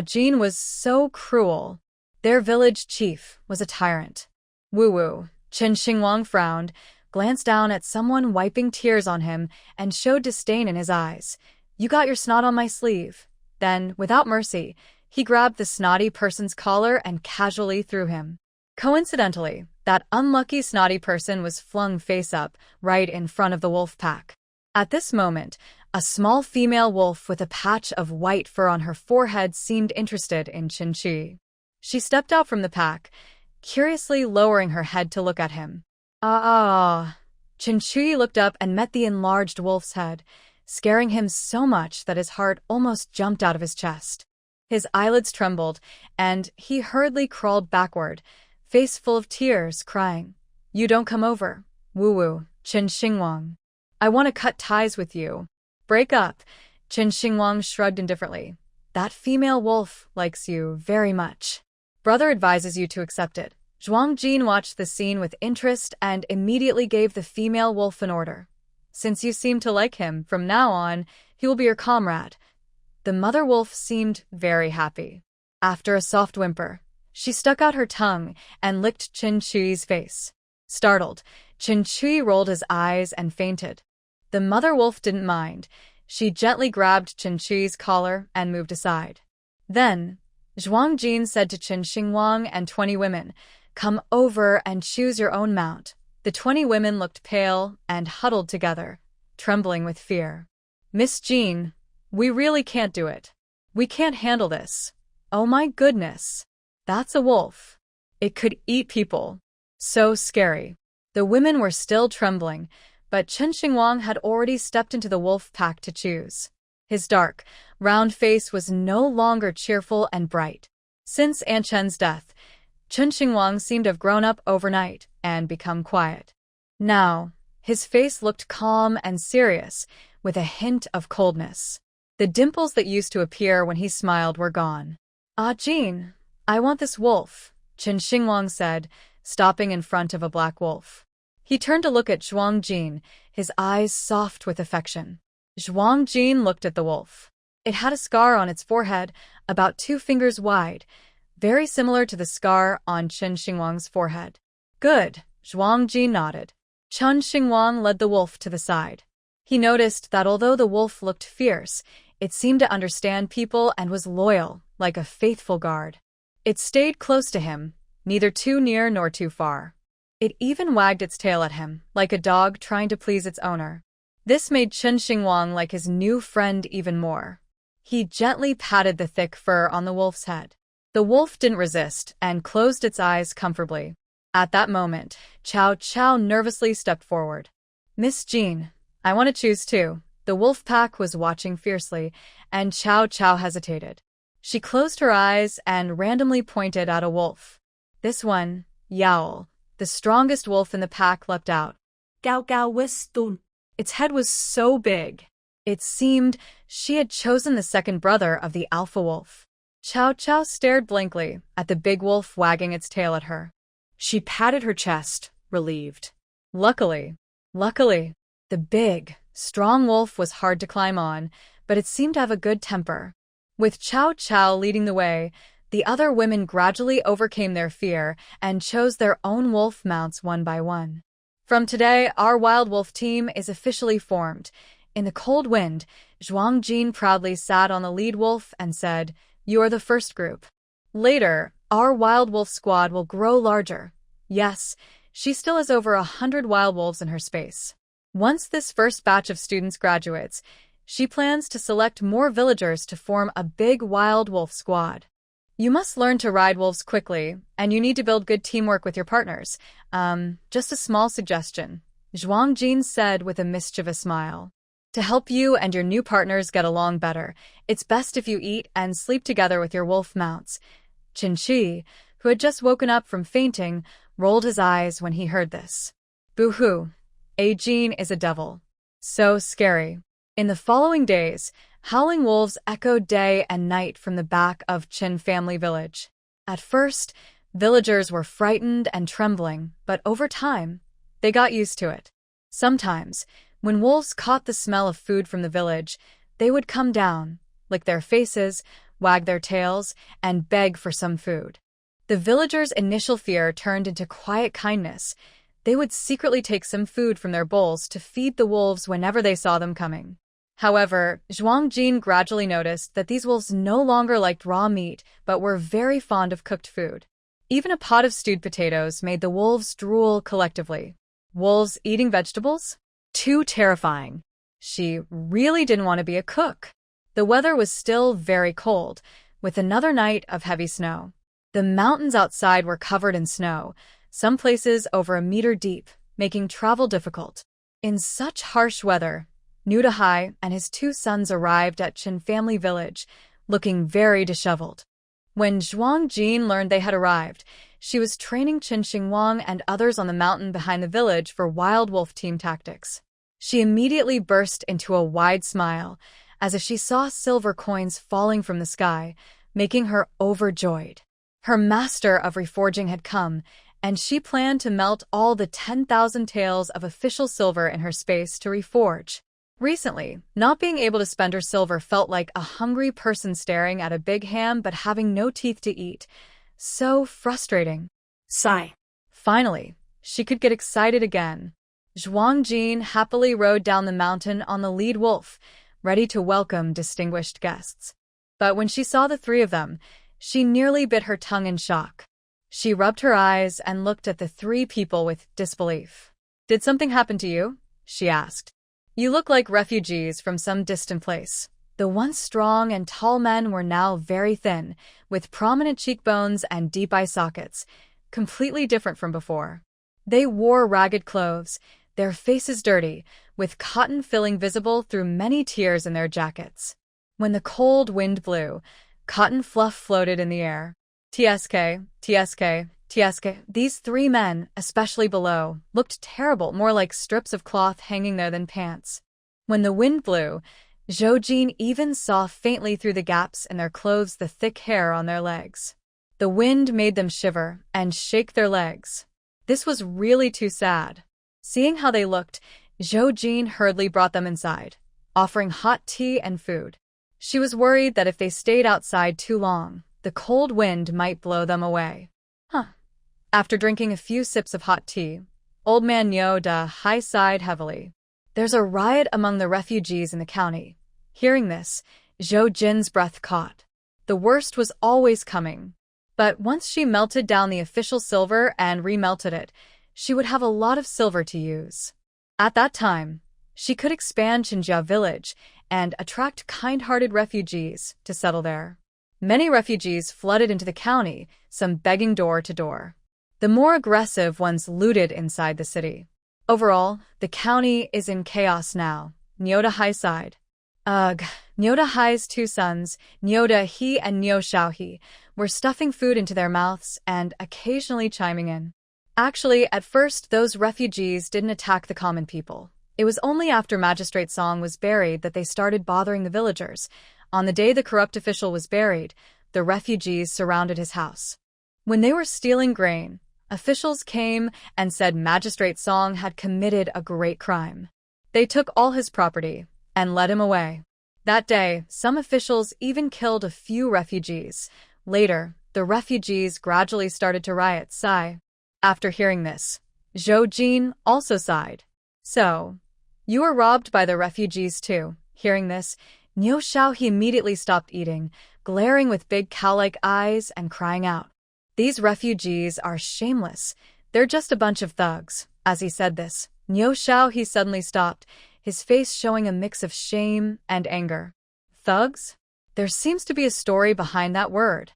Jin was so cruel. Their village chief was a tyrant. Woo-woo. Qin Xingwang frowned, glanced down at someone wiping tears on him, and showed disdain in his eyes. You got your snot on my sleeve. Then, without mercy, he grabbed the snotty person's collar and casually threw him. Coincidentally, that unlucky snotty person was flung face up, right in front of the wolf pack. At this moment, a small female wolf with a patch of white fur on her forehead seemed interested in Qin Qi. She stepped out from the pack, curiously lowering her head to look at him. Qin Qi looked up and met the enlarged wolf's head, scaring him so much that his heart almost jumped out of his chest. His eyelids trembled, and he hurriedly crawled backward, face full of tears, crying, You don't come over, woo-woo, Qin Xingwang. I want to cut ties with you. Break up. Qin Xingwang shrugged indifferently. That female wolf likes you very much. Brother advises you to accept it. Zhuang Jin watched the scene with interest and immediately gave the female wolf an order. Since you seem to like him, from now on, he will be your comrade. The mother wolf seemed very happy. After a soft whimper, she stuck out her tongue and licked Qin Qi's face. Startled, Qin Qi rolled his eyes and fainted. The mother wolf didn't mind. She gently grabbed Qin Qi's collar and moved aside. Then, Zhuang Jin said to Qin Xingwang and 20 women, Come over and choose your own mount. The 20 women looked pale and huddled together, trembling with fear. Miss Jean, we really can't do it. We can't handle this. Oh my goodness. That's a wolf. It could eat people. So scary. The women were still trembling, but Qin Xingwang had already stepped into the wolf pack to choose. His dark, round face was no longer cheerful and bright. Since An Chen's death, Qin Xingwang seemed to have grown up overnight and become quiet. Now, his face looked calm and serious, with a hint of coldness. The dimples that used to appear when he smiled were gone. Jean, I want this wolf, Qin Xingwang said, stopping in front of a black wolf. He turned to look at Zhuang Jin, his eyes soft with affection. Zhuang Jin looked at the wolf. It had a scar on its forehead, about 2 fingers wide, very similar to the scar on Qin Xingwang's forehead. Good, Zhuang Jin nodded. Qin Xingwang led the wolf to the side. He noticed that although the wolf looked fierce, it seemed to understand people and was loyal, like a faithful guard. It stayed close to him, neither too near nor too far. It even wagged its tail at him, like a dog trying to please its owner. This made Qin Xingwang like his new friend even more. He gently patted the thick fur on the wolf's head. The wolf didn't resist and closed its eyes comfortably. At that moment, Chow Chow nervously stepped forward. Miss Jean, I want to choose too. The wolf pack was watching fiercely, and Chow Chow hesitated. She closed her eyes and randomly pointed at a wolf. This one, Yowl, the strongest wolf in the pack, leapt out.
Gao Gao Wistun.
Its head was so big. It seemed she had chosen the second brother of the alpha wolf. Chow Chow stared blankly at the big wolf wagging its tail at her.
She patted her chest, relieved.
Luckily, the big, strong wolf was hard to climb on, but it seemed to have a good temper. With Chow Chow leading the way, the other women gradually overcame their fear and chose their own wolf mounts one by one. From today, our wild wolf team is officially formed. In the cold wind, Zhuang Jin proudly sat on the lead wolf and said, "You are the first group." Later, our wild wolf squad will grow larger. Yes, she still has over 100 wild wolves in her space. Once this first batch of students graduates, she plans to select more villagers to form a big wild wolf squad. You must learn to ride wolves quickly, and you need to build good teamwork with your partners. Just a small suggestion, Zhuang Jin said with a mischievous smile. To help you and your new partners get along better, it's best if you eat and sleep together with your wolf mounts. Qin Shi, who had just woken up from fainting, rolled his eyes when he heard this. Boo-hoo, Jin is a devil. So scary. In the following days, howling wolves echoed day and night from the back of Qin family village. At first, villagers were frightened and trembling, but over time, they got used to it. Sometimes, when wolves caught the smell of food from the village, they would come down, lick their faces, wag their tails, and beg for some food. The villagers' initial fear turned into quiet kindness. They would secretly take some food from their bowls to feed the wolves whenever they saw them coming. However, Zhuang Jin gradually noticed that these wolves no longer liked raw meat, but were very fond of cooked food. Even a pot of stewed potatoes made the wolves drool collectively. Wolves eating vegetables? Too terrifying. She really didn't want to be a cook. The weather was still very cold, with another night of heavy snow. The mountains outside were covered in snow, some places over a meter deep, making travel difficult. In such harsh weather, Nudahai and his two sons arrived at Qin family village, looking very disheveled. When Zhuang Jin learned they had arrived, she was training Qin Xingwang and others on the mountain behind the village for wild wolf team tactics. She immediately burst into a wide smile, as if she saw silver coins falling from the sky, making her overjoyed. Her master of reforging had come, and she planned to melt all the 10,000 taels of official silver in her space to reforge. Recently, not being able to spend her silver felt like a hungry person staring at a big ham but having no teeth to eat. So frustrating.
Sigh.
Finally, she could get excited again. Zhuang Jin happily rode down the mountain on the lead wolf, ready to welcome distinguished guests. But when she saw the three of them, she nearly bit her tongue in shock. She rubbed her eyes and looked at the three people with disbelief. "Did something happen to you?" she asked. "You look like refugees from some distant place." The once strong and tall men were now very thin, with prominent cheekbones and deep eye sockets, completely different from before. They wore ragged clothes, their faces dirty, with cotton filling visible through many tears in their jackets. When the cold wind blew, cotton fluff floated in the air. TSK. These three men, especially below, looked terrible, more like strips of cloth hanging there than pants. When the wind blew, Zhou Jin even saw faintly through the gaps in their clothes the thick hair on their legs. The wind made them shiver and shake their legs. This was really too sad. Seeing how they looked, Zhou Jin hurriedly brought them inside, offering hot tea and food. She was worried that if they stayed outside too long, the cold wind might blow them away. After drinking a few sips of hot tea, old man Nyo Da Hai sighed heavily. "There's a riot among the refugees in the county." Hearing this, Zhou Jin's breath caught. The worst was always coming. But once she melted down the official silver and remelted it, she would have a lot of silver to use. At that time, she could expand Qinjia village and attract kind-hearted refugees to settle there. Many refugees flooded into the county, some begging door to door. The more aggressive ones looted inside the city. Overall, the county is in chaos now, Niodahai sighed. Ugh, Niodahai's two sons, Niodahi and Nioshaohi, were stuffing food into their mouths and occasionally chiming in. Actually, at first, those refugees didn't attack the common people. It was only after Magistrate Song was buried that they started bothering the villagers. On the day the corrupt official was buried, the refugees surrounded his house. When they were stealing grain, officials came and said Magistrate Song had committed a great crime. They took all his property and led him away. That day, some officials even killed a few refugees. Later, the refugees gradually started to riot. Sigh. After hearing this, Zhou Jin also sighed. So, you were robbed by the refugees too. Hearing this, Niu Xiaohe immediately stopped eating, glaring with big cow-like eyes and crying out. These refugees are shameless. They're just a bunch of thugs. As he said this, Niu Xiaohe suddenly stopped, his face showing a mix of shame and anger. Thugs? There seems to be a story behind that word.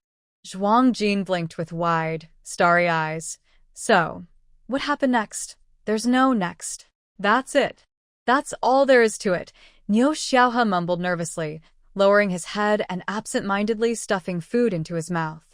Zhuang Jin blinked with wide, starry eyes. So, what happened next? There's no next. That's it. That's all there is to it, Niu Xiaohe mumbled nervously, lowering his head and absent-mindedly stuffing food into his mouth.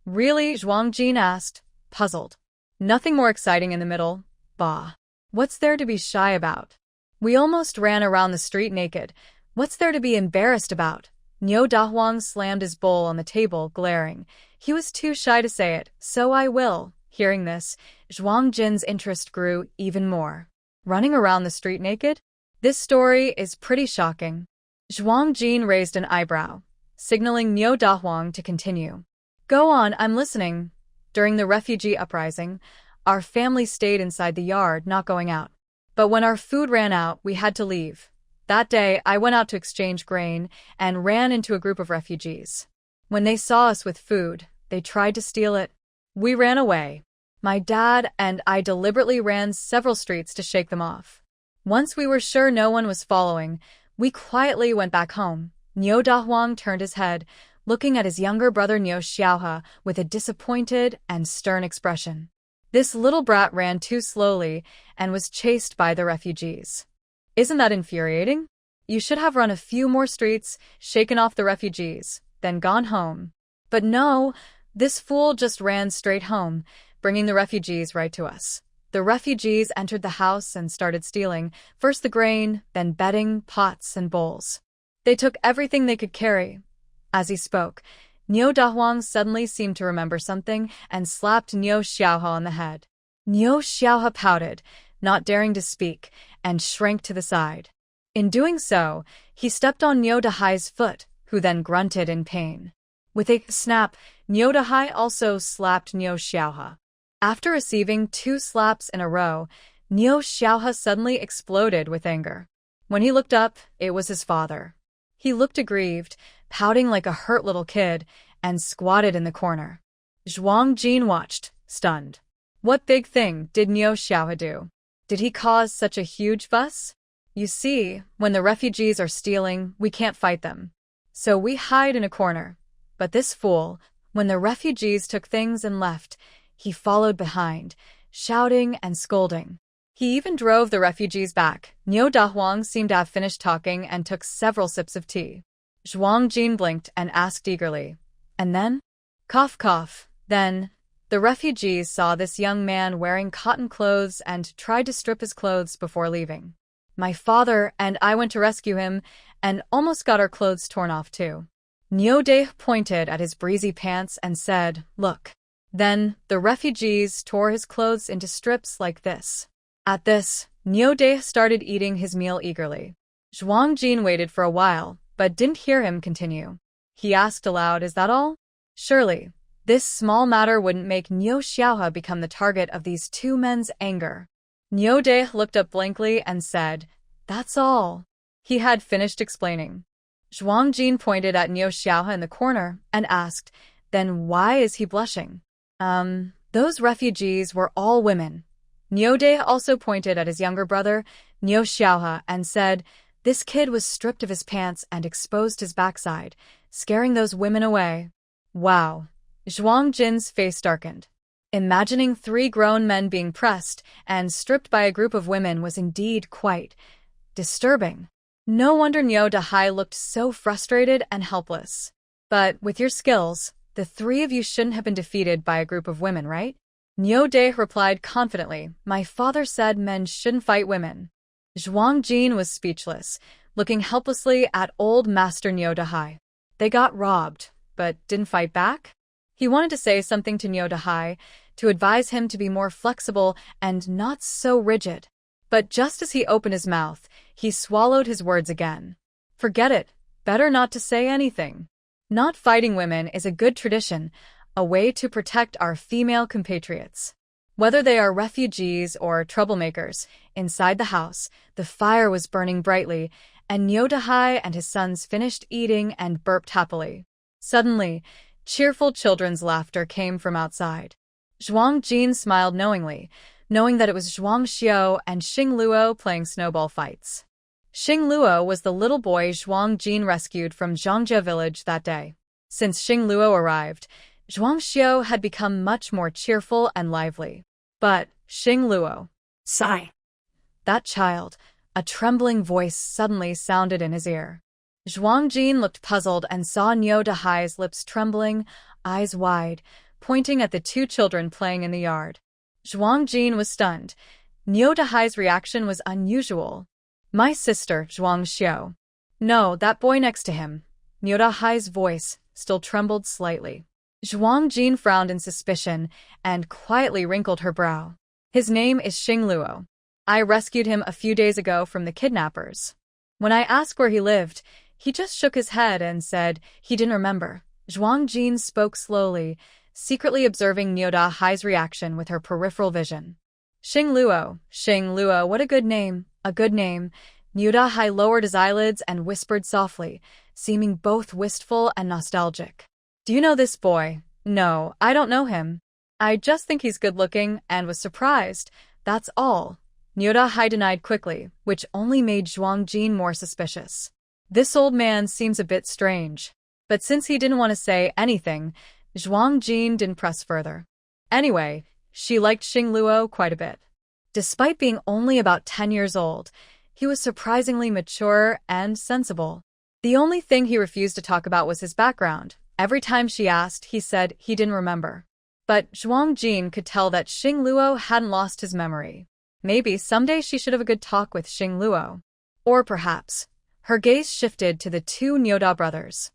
Really? Zhuang Jin asked, puzzled. Nothing more exciting in the middle. Bah. What's there to be shy about? We almost ran around the street naked. What's there to be embarrassed about? Niu Dahuang slammed his bowl on the table, glaring. He was too shy to say it, so I will. Hearing this, Zhuang Jin's interest grew even more. Running around the street naked? This story is pretty shocking. Zhuang Jin raised an eyebrow, signaling Niu Dahuang to continue. Go on, I'm listening. During the refugee uprising, our family stayed inside the yard, not going out. But when our food ran out, we had to leave. That day, I went out to exchange grain and ran into a group of refugees. When they saw us with food, they tried to steal it. We ran away. My dad and I deliberately ran several streets to shake them off. Once we were sure no one was following, we quietly went back home. Niu Dahuang turned his head, looking at his younger brother Niu Xiaohe with a disappointed and stern expression. This little brat ran too slowly and was chased by the refugees. Isn't that infuriating? You should have run a few more streets, shaken off the refugees, then gone home. But no, this fool just ran straight home, bringing the refugees right to us. The refugees entered the house and started stealing, first the grain, then bedding, pots, and bowls. They took everything they could carry. As he spoke, Niu Dahuang suddenly seemed to remember something and slapped Niu Xiaohe on the head. Niu Xiaohe pouted, not daring to speak, and shrank to the side. In doing so, he stepped on Niu Dahai's foot, who then grunted in pain. With a snap, Niu Dahai also slapped Niu Xiaohe. After receiving 2 slaps in a row, Niu Xiaohe suddenly exploded with anger. When he looked up, it was his father. He looked aggrieved, pouting like a hurt little kid, and squatted in the corner. Zhuang Jin watched, stunned. What big thing did Niu Xiaohe do? Did he cause such a huge fuss? You see, when the refugees are stealing, we can't fight them. So we hide in a corner. But this fool, when the refugees took things and left, he followed behind, shouting and scolding. He even drove the refugees back. Niu Dahuang seemed to have finished talking and took several sips of tea. Zhuang Jin blinked and asked eagerly, and then? Cough, cough. Then, the refugees saw this young man wearing cotton clothes and tried to strip his clothes before leaving. My father and I went to rescue him and almost got our clothes torn off too. Niu Dahe pointed at his breezy pants and said, look. Then, the refugees tore his clothes into strips like this. At this, Niu Dahe started eating his meal eagerly. Zhuang Jin waited for a while, but didn't hear him continue. He asked aloud, is that all? Surely, this small matter wouldn't make Niu Xiaohe become the target of these 2 men's anger. Niu Dahe looked up blankly and said, that's all. He had finished explaining. Zhuang Jin pointed at Niu Xiaohe in the corner and asked, then why is he blushing? Those refugees were all women. Niu Dahe also pointed at his younger brother, Niu Xiaohe, and said, this kid was stripped of his pants and exposed his backside, scaring those women away. Wow. Zhuang Jin's face darkened. Imagining 3 grown men being pressed and stripped by a group of women was indeed quite disturbing. No wonder Nyo Dahai looked so frustrated and helpless. But with your skills, the three of you shouldn't have been defeated by a group of women, right? Nyo Dae replied confidently, my father said men shouldn't fight women. Zhuang Jin was speechless, looking helplessly at old Master Nyo Dahai. They got robbed, but didn't fight back? He wanted to say something to Nyo Dahai, to advise him to be more flexible and not so rigid. But just as he opened his mouth, he swallowed his words again. Forget it. Better not to say anything. Not fighting women is a good tradition, a way to protect our female compatriots. Whether they are refugees or troublemakers, inside the house, the fire was burning brightly, and Nyo Dahai and his sons finished eating and burped happily. Suddenly, cheerful children's laughter came from outside. Zhuang Jin smiled knowingly, knowing that it was Zhuang Xiao and Xing Luo playing snowball fights. Xing Luo was the little boy Zhuang Jin rescued from Zhongjia village that day. Since Xing Luo arrived, Zhuang Xiao had become much more cheerful and lively. But Xing Luo, sigh. That child, a trembling voice suddenly sounded in his ear. Zhuang Jin looked puzzled and saw Nyo Dahai's lips trembling, eyes wide, pointing at the two children playing in the yard. Zhuang Jin was stunned. Nyo Dahai's reaction was unusual. My sister, Zhuang Xiao. No, that boy next to him. Nyo Dahai's voice still trembled slightly. Zhuang Jin frowned in suspicion and quietly wrinkled her brow. His name is Xing Luo. I rescued him a few days ago from the kidnappers. When I asked where he lived, he just shook his head and said he didn't remember. Zhuang Jin spoke slowly, secretly observing Nyo Dahai's reaction with her peripheral vision. Xing Luo, what a good name, a good name. Nyo Dahai lowered his eyelids and whispered softly, seeming both wistful and nostalgic. Do you know this boy? No, I don't know him. I just think he's good-looking and was surprised, that's all. Nyo Dahai denied quickly, which only made Zhuang Jin more suspicious. This old man seems a bit strange. But since he didn't want to say anything, Zhuang Jin didn't press further. Anyway, she liked Xing Luo quite a bit. Despite being only about 10 years old, he was surprisingly mature and sensible. The only thing he refused to talk about was his background. Every time she asked, he said he didn't remember. But Zhuang Jin could tell that Xing Luo hadn't lost his memory. Maybe someday she should have a good talk with Xing Luo. Or perhaps, her gaze shifted to the two Nyoda brothers.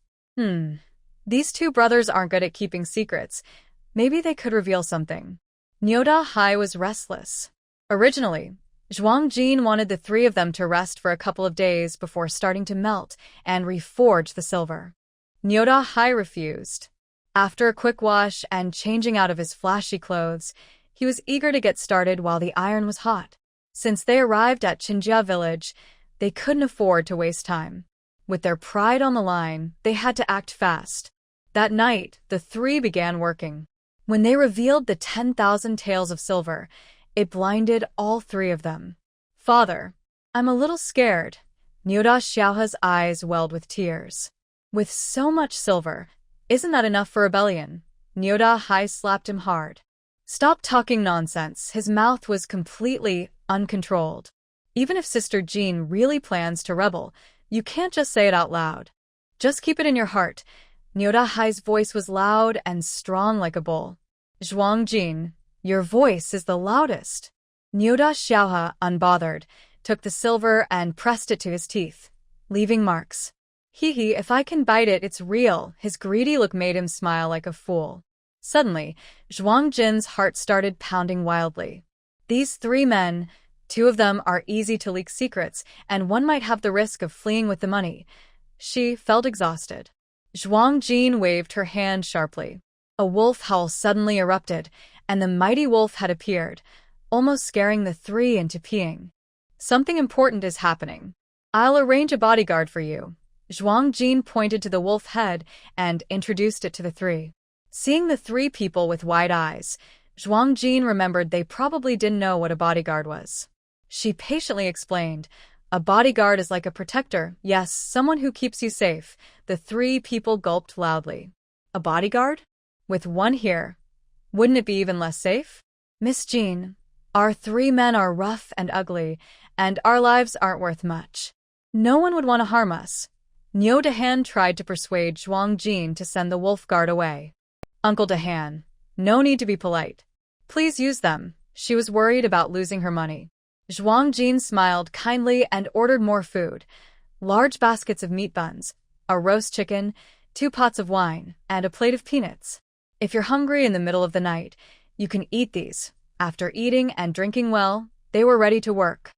These two brothers aren't good at keeping secrets. Maybe they could reveal something. Nyo Dahai was restless. Originally, Zhuang Jin wanted the three of them to rest for a couple of days before starting to melt and reforge the silver. Nyo Dahai refused. After a quick wash and changing out of his flashy clothes, he was eager to get started while the iron was hot. Since they arrived at Zhongjia village, they couldn't afford to waste time. With their pride on the line, they had to act fast. That night, the three began working. When they revealed the 10,000 taels of silver, it blinded all three of them. Father, I'm a little scared. Nyoda Xiaohe's eyes welled with tears. With so much silver, isn't that enough for rebellion? Nyoda Hai slapped him hard. Stop talking nonsense. His mouth was completely uncontrolled. Even if Sister Jean really plans to rebel, you can't just say it out loud. Just keep it in your heart. Nyoda Hai's voice was loud and strong like a bull. Zhuang Jin, your voice is the loudest. Nyoda Xiaohe, unbothered, took the silver and pressed it to his teeth, leaving marks. Hee, if I can bite it, it's real. His greedy look made him smile like a fool. Suddenly, Zhuang Jin's heart started pounding wildly. These three men, two of them are easy to leak secrets, and one might have the risk of fleeing with the money. She felt exhausted. Zhuang Jin waved her hand sharply. A wolf howl suddenly erupted, and the mighty wolf had appeared, almost scaring the three into peeing. Something important is happening. I'll arrange a bodyguard for you. Zhuang Jin pointed to the wolf head and introduced it to the three. Seeing the three people with wide eyes, Zhuang Jin remembered they probably didn't know what a bodyguard was. She patiently explained, a bodyguard is like a protector, yes, someone who keeps you safe. The three people gulped loudly. A bodyguard? With one here, wouldn't it be even less safe? Miss Jean, our three men are rough and ugly, and our lives aren't worth much. No one would want to harm us. Niu Dahan tried to persuade Zhuang Jin to send the wolf guard away. Uncle Dahan, no need to be polite. Please use them. She was worried about losing her money. Zhuang Jin smiled kindly and ordered more food. Large baskets of meat buns, a roast chicken, 2 pots of wine, and a plate of peanuts. If you're hungry in the middle of the night, you can eat these. After eating and drinking well, they were ready to work.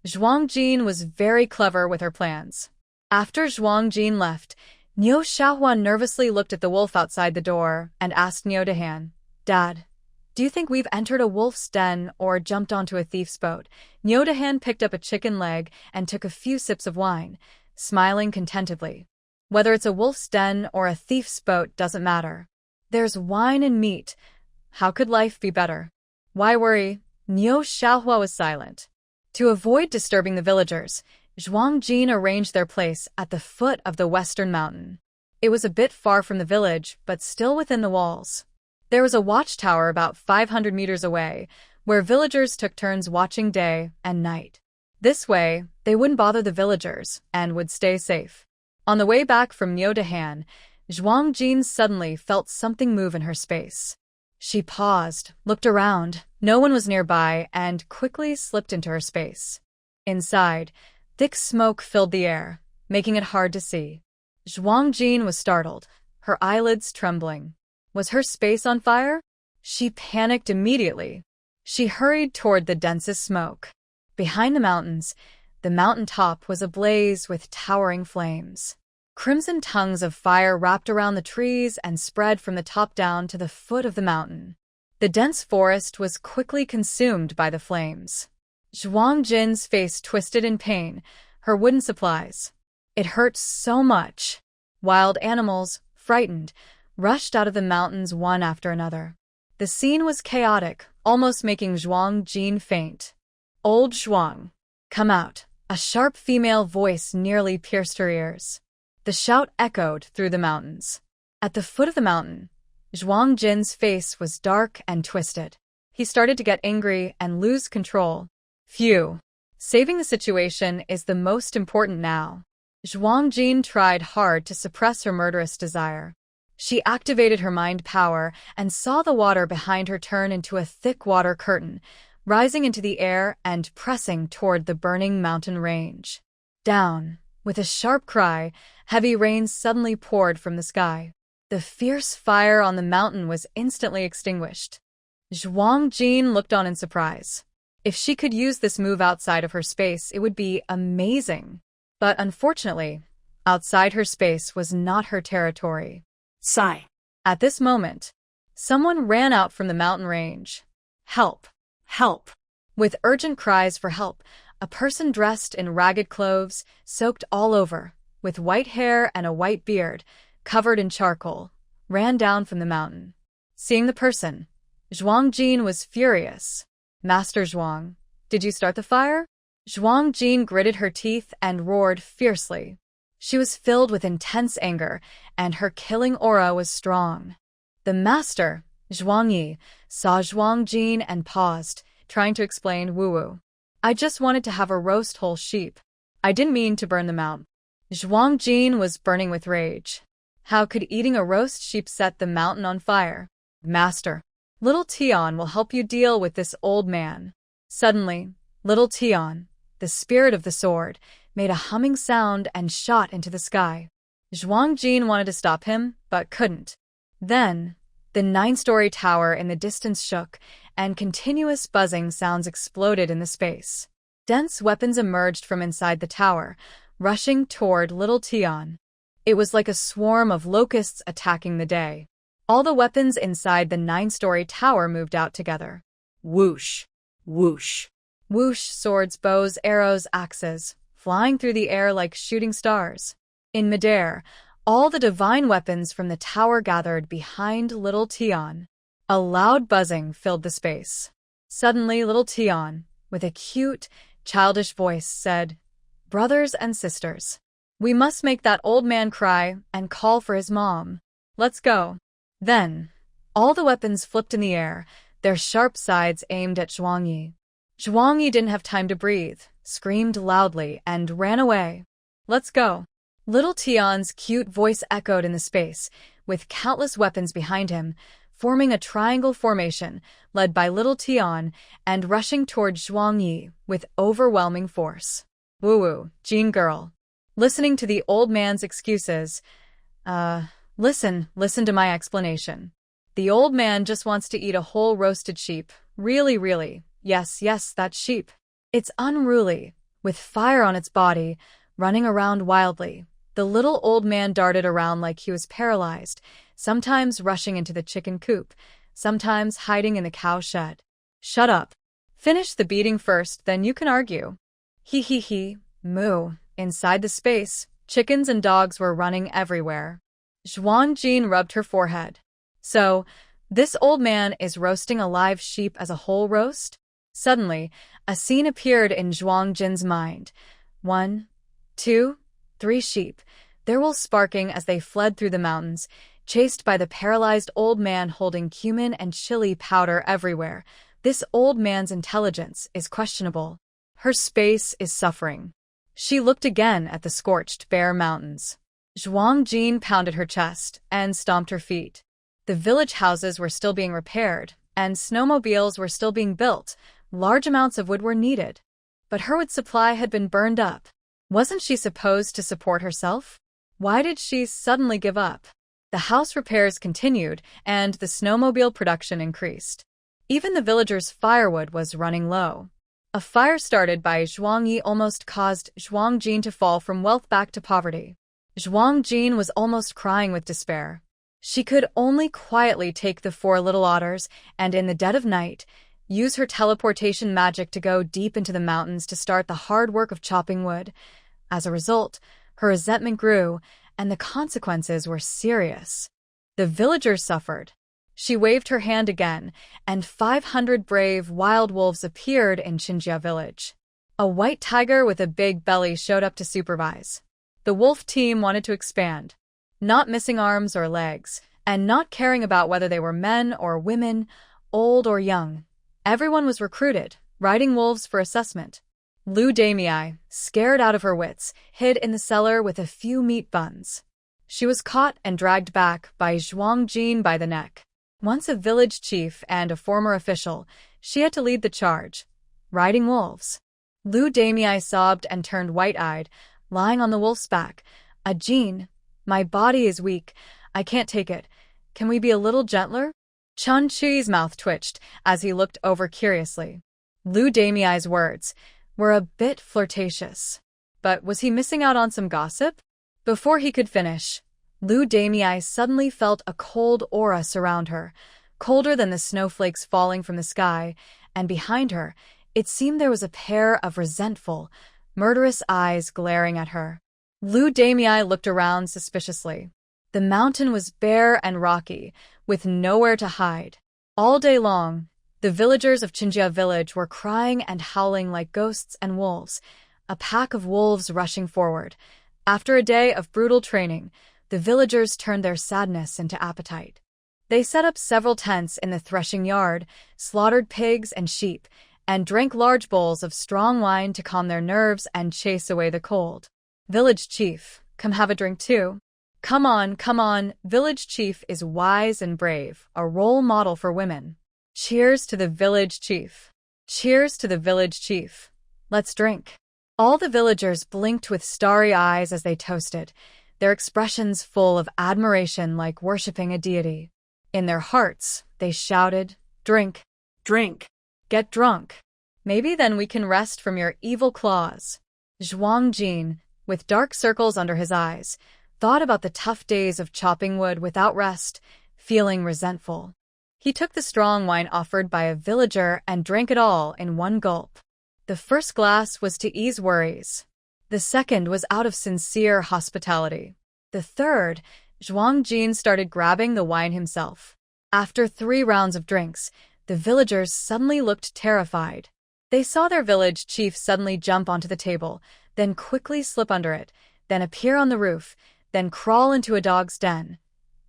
Zhuang Jin was very clever with her plans. After Zhuang Jin left, Niu Xiaohuan nervously looked at the wolf outside the door and asked Niu Dahan, Dad, do you think we've entered a wolf's den or jumped onto a thief's boat? Niu Dahan picked up a chicken leg and took a few sips of wine, smiling contentedly. Whether it's a wolf's den or a thief's boat doesn't matter. There's wine and meat. How could life be better? Why worry? Niu Xiaohua was silent. To avoid disturbing the villagers, Zhuang Jin arranged their place at the foot of the western mountain. It was a bit far from the village, but still within the walls. There was a watchtower about 500 meters away, where villagers took turns watching day and night. This way, they wouldn't bother the villagers and would stay safe. On the way back from Niu Dahan, Zhuang Jin suddenly felt something move in her space. She paused, looked around, no one was nearby, and quickly slipped into her space. Inside, thick smoke filled the air, making it hard to see. Zhuang Jin was startled, her eyelids trembling. Was her space on fire? She panicked immediately. She hurried toward the densest smoke. Behind the mountains, the mountain top was ablaze with towering flames. Crimson tongues of fire wrapped around the trees and spread from the top down to the foot of the mountain. The dense forest was quickly consumed by the flames. Zhuang Jin's face twisted in pain, her wooden supplies. It hurt so much. Wild animals, frightened, rushed out of the mountains one after another. The scene was chaotic, almost making Zhuang Jin faint. Old Zhuang, come out. A sharp female voice nearly pierced her ears. The shout echoed through the mountains. At the foot of the mountain, Zhuang Jin's face was dark and twisted. He started to get angry and lose control. Phew. Saving the situation is the most important now. Zhuang Jin tried hard to suppress her murderous desire. She activated her mind power and saw the water behind her turn into a thick water curtain, rising into the air and pressing toward the burning mountain range. Down. With a sharp cry, heavy rain suddenly poured from the sky. The fierce fire on the mountain was instantly extinguished. Zhuang Jin looked on in surprise. If she could use this move outside of her space, it would be amazing. But unfortunately, outside her space was not her territory.
Sigh.
At this moment, someone ran out from the mountain range. Help! Help! With urgent cries for help, a person dressed in ragged clothes, soaked all over, with white hair and a white beard, covered in charcoal, ran down from the mountain. Seeing the person, Zhuang Jin was furious. Master Zhuang, did you start the fire? Zhuang Jin gritted her teeth and roared fiercely. She was filled with intense anger, and her killing aura was strong. The master, Zhuang Yi, saw Zhuang Jin and paused, trying to explain woo-woo. I just wanted to have a roast whole sheep. I didn't mean to burn them out. Zhuang Jin was burning with rage. How could eating a roast sheep set the mountain on fire? Master, little Tian will help you deal with this old man. Suddenly, little Tian, the spirit of the sword, made a humming sound and shot into the sky. Zhuang Jin wanted to stop him, but couldn't. Then, the 9-story tower in the distance shook, and continuous buzzing sounds exploded in the space. Dense weapons emerged from inside the tower, rushing toward little Tian. It was like a swarm of locusts attacking the day. All the weapons inside the 9-story tower moved out together. Whoosh! Whoosh! Whoosh, swords, bows, arrows, axes, flying through the air like shooting stars. In midair, all the divine weapons from the tower gathered behind little Tian. A loud buzzing filled the space. Suddenly, little Tian, with a cute, childish voice, said, "Brothers and sisters, we must make that old man cry and call for his mom. Let's go." Then, all the weapons flipped in the air, their sharp sides aimed at Zhuang Yi. Zhuang Yi didn't have time to breathe, screamed loudly, and ran away. let's go. Little Tion's cute voice echoed in the space, with countless weapons behind him, forming a triangle formation led by Little Tion and rushing toward Zhuang Yi with overwhelming force. Woo-woo, Jean girl. Listening to the old man's excuses, listen to my explanation. The old man just wants to eat a whole roasted sheep. Really. Yes, that sheep. It's unruly, with fire on its body, running around wildly. The little old man darted around like he was paralyzed, sometimes rushing into the chicken coop, sometimes hiding in the cow shed. Shut up. Finish the beating first, then you can argue. He, moo. Inside the space, chickens and dogs were running everywhere. Zhuang Jin rubbed her forehead. So, this old man is roasting a live sheep as a whole roast? Suddenly, a scene appeared in Zhuang Jin's mind. 1, 2, 3 sheep, their wool sparking as they fled through the mountains, chased by the paralyzed old man holding cumin and chili powder everywhere. This old man's intelligence is questionable. Her space is suffering. She looked again at the scorched, bare mountains. Zhuang Jin pounded her chest and stomped her feet. The village houses were still being repaired, and snowmobiles were still being built. Large amounts of wood were needed. But her wood supply had been burned up. Wasn't she supposed to support herself? Why did she suddenly give up? The house repairs continued, and the snowmobile production increased. Even the villagers' firewood was running low. A fire started by Zhuang Yi almost caused Zhuang Jin to fall from wealth back to poverty. Zhuang Jin was almost crying with despair. She could only quietly take the 4 little otters and, in the dead of night, use her teleportation magic to go deep into the mountains to start the hard work of chopping wood. As a result, her resentment grew, and the consequences were serious. The villagers suffered. She waved her hand again, and 500 brave wild wolves appeared in Xinjia village. A white tiger with a big belly showed up to supervise. The wolf team wanted to expand, not missing arms or legs, and not caring about whether they were men or women, old or young. Everyone was recruited, riding wolves for assessment. Lu Damei, scared out of her wits, hid in the cellar with a few meat buns. She was caught and dragged back by Zhuang Jin by the neck. Once a village chief and a former official, she had to lead the charge, riding wolves. Lu Damei sobbed and turned white-eyed, lying on the wolf's back. Jin, my body is weak. I can't take it. Can we be a little gentler? Chun Chi's mouth twitched as he looked over curiously. Lu Damei's words were a bit flirtatious. But was he missing out on some gossip? Before he could finish, Lu Damei suddenly felt a cold aura surround her, colder than the snowflakes falling from the sky, and behind her, it seemed there was a pair of resentful, murderous eyes glaring at her. Lu Damei looked around suspiciously. The mountain was bare and rocky, with nowhere to hide. All day long, the villagers of Xinjia village were crying and howling like ghosts and wolves, a pack of wolves rushing forward. After a day of brutal training, the villagers turned their sadness into appetite. They set up several tents in the threshing yard, slaughtered pigs and sheep, and drank large bowls of strong wine to calm their nerves and chase away the cold. Village chief, come have a drink too. Come on, village chief is wise and brave, a role model for women. Cheers to the village chief. Cheers to the village chief. Let's drink. All the villagers blinked with starry eyes as they toasted, their expressions full of admiration like worshipping a deity. In their hearts, they shouted, "Drink, drink, get drunk. Maybe then we can rest from your evil claws." Zhuang Jin, with dark circles under his eyes, thought about the tough days of chopping wood without rest, feeling resentful. He took the strong wine offered by a villager and drank it all in one gulp. The first glass was to ease worries. The second was out of sincere hospitality. The third, Zhuang Jin started grabbing the wine himself. After 3 rounds of drinks, the villagers suddenly looked terrified. They saw their village chief suddenly jump onto the table, then quickly slip under it, then appear on the roof, then crawl into a dog's den.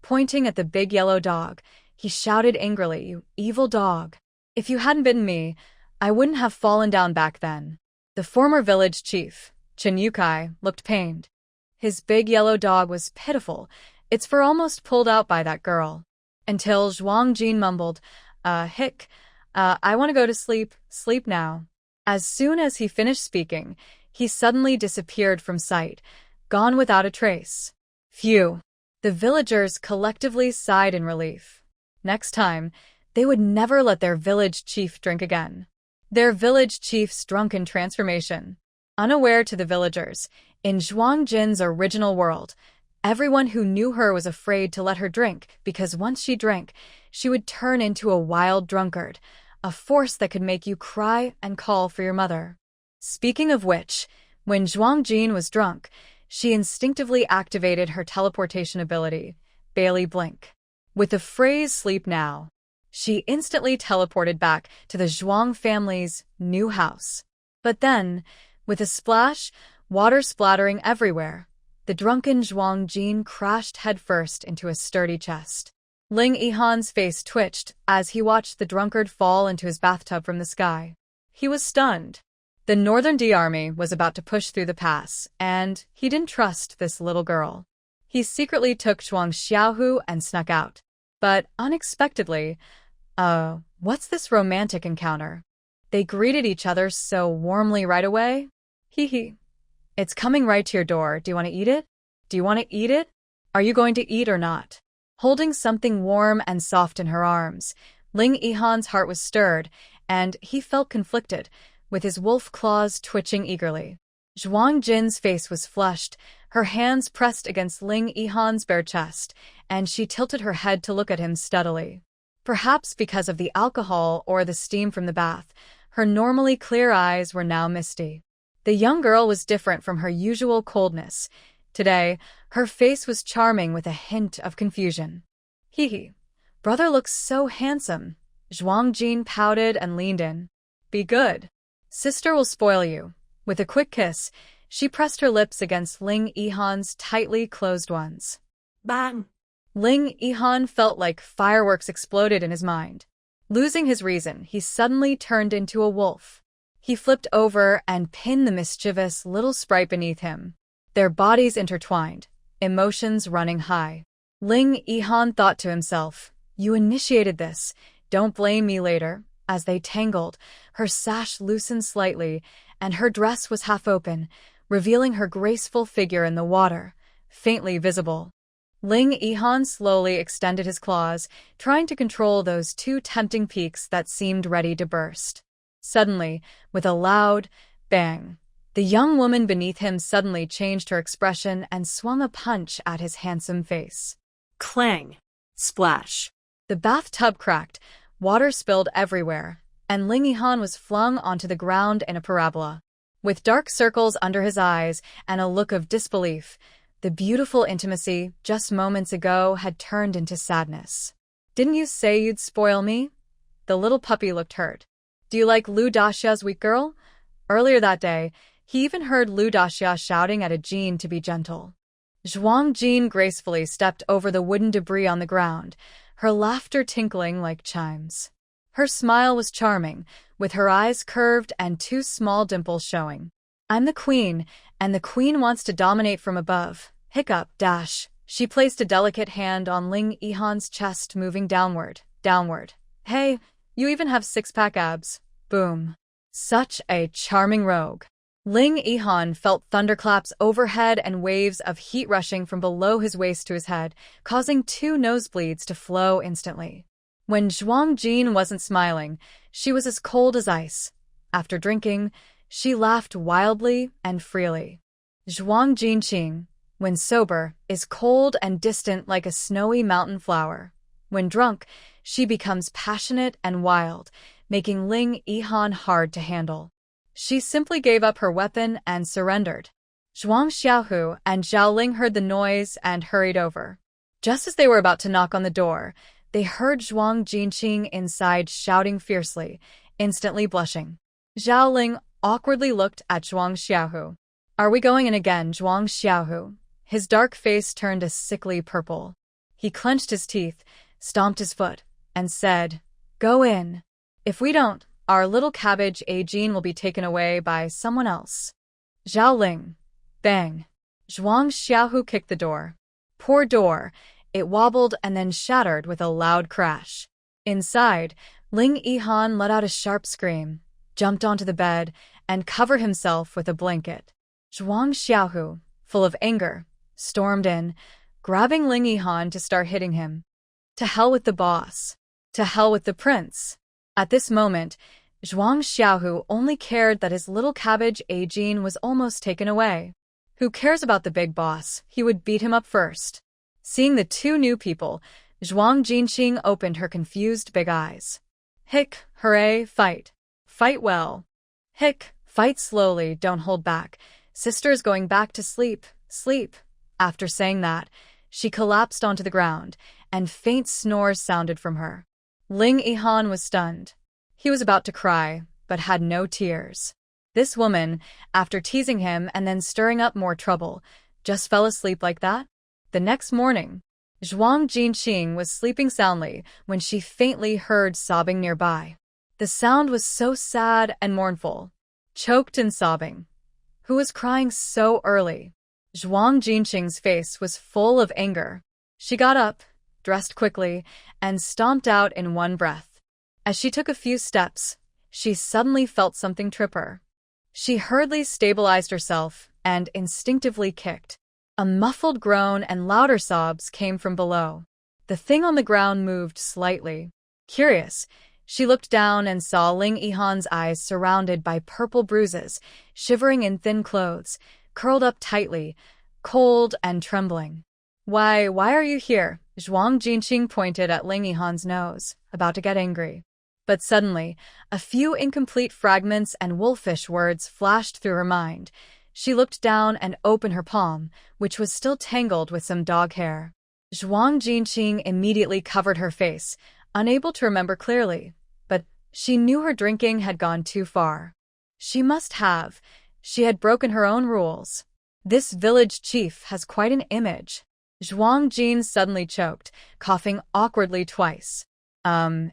Pointing at the big yellow dog, he shouted angrily, "You evil dog! If you hadn't bitten me, I wouldn't have fallen down back then." The former village chief, Chen Yukai looked pained. His big yellow dog was pitiful, its fur almost pulled out by that girl. Until Zhuang Jin mumbled, hick, I want to go to sleep now. As soon as he finished speaking, he suddenly disappeared from sight, gone without a trace. Phew. The villagers collectively sighed in relief. Next time, they would never let their village chief drink again. Their village chief's drunken transformation. Unaware to the villagers, in Zhuang Jin's original world, everyone who knew her was afraid to let her drink because once she drank, she would turn into a wild drunkard, a force that could make you cry and call for your mother. Speaking of which, when Zhuang Jin was drunk, she instinctively activated her teleportation ability, Bailey Blink. With the phrase sleep now, she instantly teleported back to the Zhuang family's new house. But then, with a splash, water splattering everywhere, the drunken Zhuang Jin crashed headfirst into a sturdy chest. Ling Yihan's face twitched as he watched the drunkard fall into his bathtub from the sky. He was stunned. The Northern D Army was about to push through the pass, and he didn't trust this little girl. He secretly took Zhuang Xiaohu and snuck out. But unexpectedly, what's this romantic encounter? They greeted each other so warmly right away. Hee. It's coming right to your door. Do you want to eat it? Do you want to eat it? Are you going to eat or not? Holding something warm and soft in her arms, Ling Yihan's heart was stirred, and he felt conflicted, with his wolf claws twitching eagerly. Zhuang Jin's face was flushed, her hands pressed against Ling Yihan's bare chest, and she tilted her head to look at him steadily. Perhaps because of the alcohol or the steam from the bath, her normally clear eyes were now misty. The young girl was different from her usual coldness. Today, her face was charming with a hint of confusion. Hee. Brother looks so handsome. Zhuang Jin pouted and leaned in. Be good. Sister will spoil you. With a quick kiss, she pressed her lips against Ling Yihan's tightly closed ones.
Bang!
Ling Yihan felt like fireworks exploded in his mind. Losing his reason, he suddenly turned into a wolf. He flipped over and pinned the mischievous little sprite beneath him. Their bodies intertwined, emotions running high. Ling Yihan thought to himself, you initiated this, don't blame me later. As they tangled, her sash loosened slightly, and her dress was half open, revealing her graceful figure in the water, faintly visible. Ling Yihan slowly extended his claws, trying to control those two tempting peaks that seemed ready to burst. Suddenly, with a loud bang, the young woman beneath him suddenly changed her expression and swung a punch at his handsome face.
Clang! Splash!
The bathtub cracked, water spilled everywhere, and Ling Yihan was flung onto the ground in a parabola. With dark circles under his eyes and a look of disbelief, the beautiful intimacy just moments ago had turned into sadness. Didn't you say you'd spoil me? The little puppy looked hurt. Do you like Lu Daxia's weak girl? Earlier that day, he even heard Lu Daxia shouting at a Jin to be gentle. Zhuang Jin gracefully stepped over the wooden debris on the ground, her laughter tinkling like chimes. Her smile was charming, with her eyes curved and two small dimples showing. I'm the queen, and the queen wants to dominate from above. Hiccup, dash. She placed a delicate hand on Ling Yihan's chest, moving downward. Hey, you even have six-pack abs. Boom. Such a charming rogue. Ling Yihan felt thunderclaps overhead and waves of heat rushing from below his waist to his head, causing two nosebleeds to flow instantly. When Zhuang Jin wasn't smiling, she was as cold as ice. After drinking, she laughed wildly and freely. Zhuang Jinqing, when sober, is cold and distant like a snowy mountain flower. When drunk, she becomes passionate and wild, making Ling Yihan hard to handle. She simply gave up her weapon and surrendered. Zhuang Xiaohu and Zhao Ling heard the noise and hurried over. Just as they were about to knock on the door, they heard Zhuang Jinqing inside shouting fiercely, instantly blushing. Zhao Ling awkwardly looked at Zhuang Xiaohu. Are we going in again, Zhuang Xiaohu? His dark face turned a sickly purple. He clenched his teeth, stomped his foot, and said, Go in. If we don't, our little cabbage Ajin will be taken away by someone else. Zhao Ling. Bang. Zhuang Xiaohu kicked the door. Poor door. It wobbled and then shattered with a loud crash. Inside, Ling Yihan let out a sharp scream, jumped onto the bed, and covered himself with a blanket. Zhuang Xiaohu, full of anger, stormed in, grabbing Ling Yihan to start hitting him. To hell with the boss. To hell with the prince. At this moment, Zhuang Xiaohu only cared that his little cabbage A-gene was almost taken away. Who cares about the big boss? He would beat him up first. Seeing the two new people, Zhuang Jinqing opened her confused big eyes. Hick, hooray, fight. Fight well. Hick, fight slowly, don't hold back. Sister's going back to sleep, sleep. After saying that, she collapsed onto the ground, and faint snores sounded from her. Ling Yihan was stunned. He was about to cry, but had no tears. This woman, after teasing him and then stirring up more trouble, just fell asleep like that? The next morning, Zhuang Jinqing was sleeping soundly when she faintly heard sobbing nearby. The sound was so sad and mournful, choked and sobbing. Who was crying so early? Zhuang Jinqing's face was full of anger. She got up, dressed quickly, and stomped out in one breath. As she took a few steps, she suddenly felt something trip her. She hurriedly stabilized herself and instinctively kicked. A muffled groan and louder sobs came from below. The thing on the ground moved slightly. Curious, she looked down and saw Ling Yihan's eyes surrounded by purple bruises, shivering in thin clothes, curled up tightly, cold and trembling. Why are you here? Zhuang Jinqing pointed at Ling Yihan's nose, about to get angry. But suddenly, a few incomplete fragments and wolfish words flashed through her mind. She looked down and opened her palm, which was still tangled with some dog hair. Zhuang Jinqing immediately covered her face, unable to remember clearly, but she knew her drinking had gone too far. She must have. She had broken her own rules. This village chief has quite an image. Zhuang Jin suddenly choked, coughing awkwardly twice.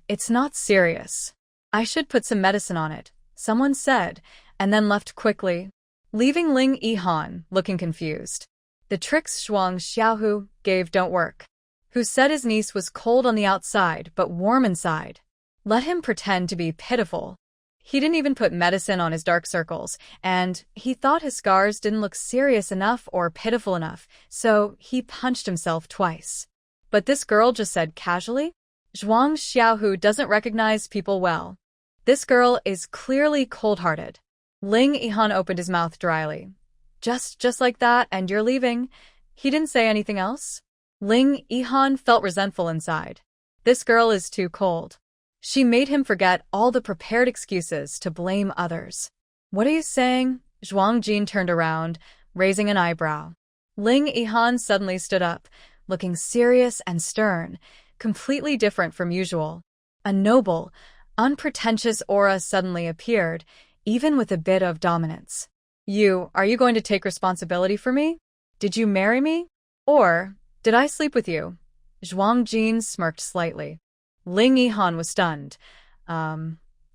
It's not serious. I should put some medicine on it, someone said, and then left quickly, leaving Ling Yihan looking confused. The tricks Zhuang Xiaohu gave don't work. Who said his niece was cold on the outside but warm inside? Let him pretend to be pitiful. He didn't even put medicine on his dark circles, and he thought his scars didn't look serious enough or pitiful enough, so he punched himself twice. But this girl just said casually, Zhuang Xiaohu doesn't recognize people well. This girl is clearly cold-hearted. Ling Yihan opened his mouth dryly. Just like that, and you're leaving? He didn't say anything else? Ling Yihan felt resentful inside. This girl is too cold. She made him forget all the prepared excuses to blame others. What are you saying? Zhuang Jin turned around, raising an eyebrow. Ling Yihan suddenly stood up, looking serious and stern, completely different from usual. A noble, unpretentious aura suddenly appeared, even with a bit of dominance. Are you going to take responsibility for me? Did you marry me? Or did I sleep with you? Zhuang Jin smirked slightly. Ling Yihan was stunned.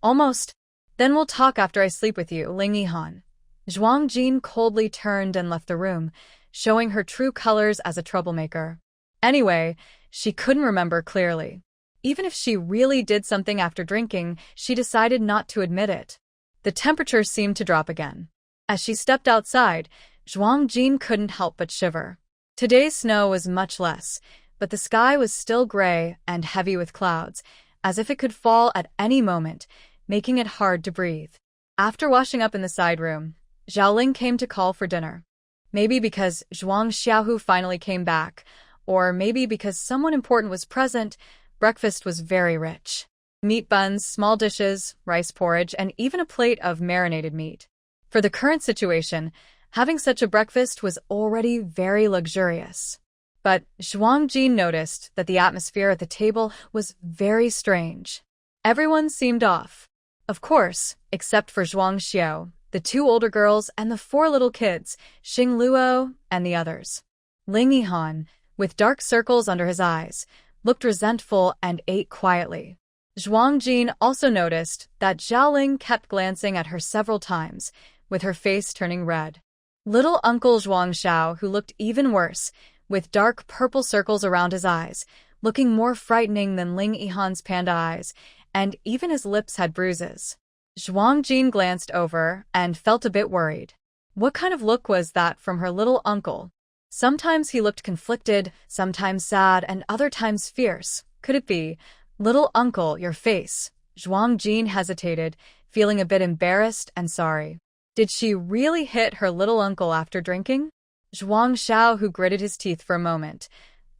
Almost. Then we'll talk after I sleep with you, Ling Yihan. Zhuang Jin coldly turned and left the room, showing her true colors as a troublemaker. Anyway, she couldn't remember clearly. Even if she really did something after drinking, she decided not to admit it. The temperature seemed to drop again. As she stepped outside, Zhuang Jin couldn't help but shiver. Today's snow was much less, but the sky was still gray and heavy with clouds, as if it could fall at any moment, making it hard to breathe. After washing up in the side room, Xiaoling came to call for dinner. Maybe because Zhuang Xiaohu finally came back, or maybe because someone important was present, breakfast was very rich. Meat buns, small dishes, rice porridge, and even a plate of marinated meat. For the current situation, having such a breakfast was already very luxurious. But Zhuang Jin noticed that the atmosphere at the table was very strange. Everyone seemed off. Of course, except for Zhuang Xiao, the two older girls, and the four little kids, Xing Luo, and the others. Ling Yihan, with dark circles under his eyes, looked resentful and ate quietly. Zhuang Jin also noticed that Xiaoling kept glancing at her several times, with her face turning red. Little Uncle Zhuang Xiao, who looked even worse, with dark purple circles around his eyes, looking more frightening than Ling Yihan's panda eyes, and even his lips had bruises. Zhuang Jin glanced over and felt a bit worried. What kind of look was that from her little uncle? Sometimes he looked conflicted, sometimes sad, and other times fierce. Could it be, little uncle, your face? Zhuang Jin hesitated, feeling a bit embarrassed and sorry. Did she really hit her little uncle after drinking? Zhuang Xiao, who gritted his teeth for a moment.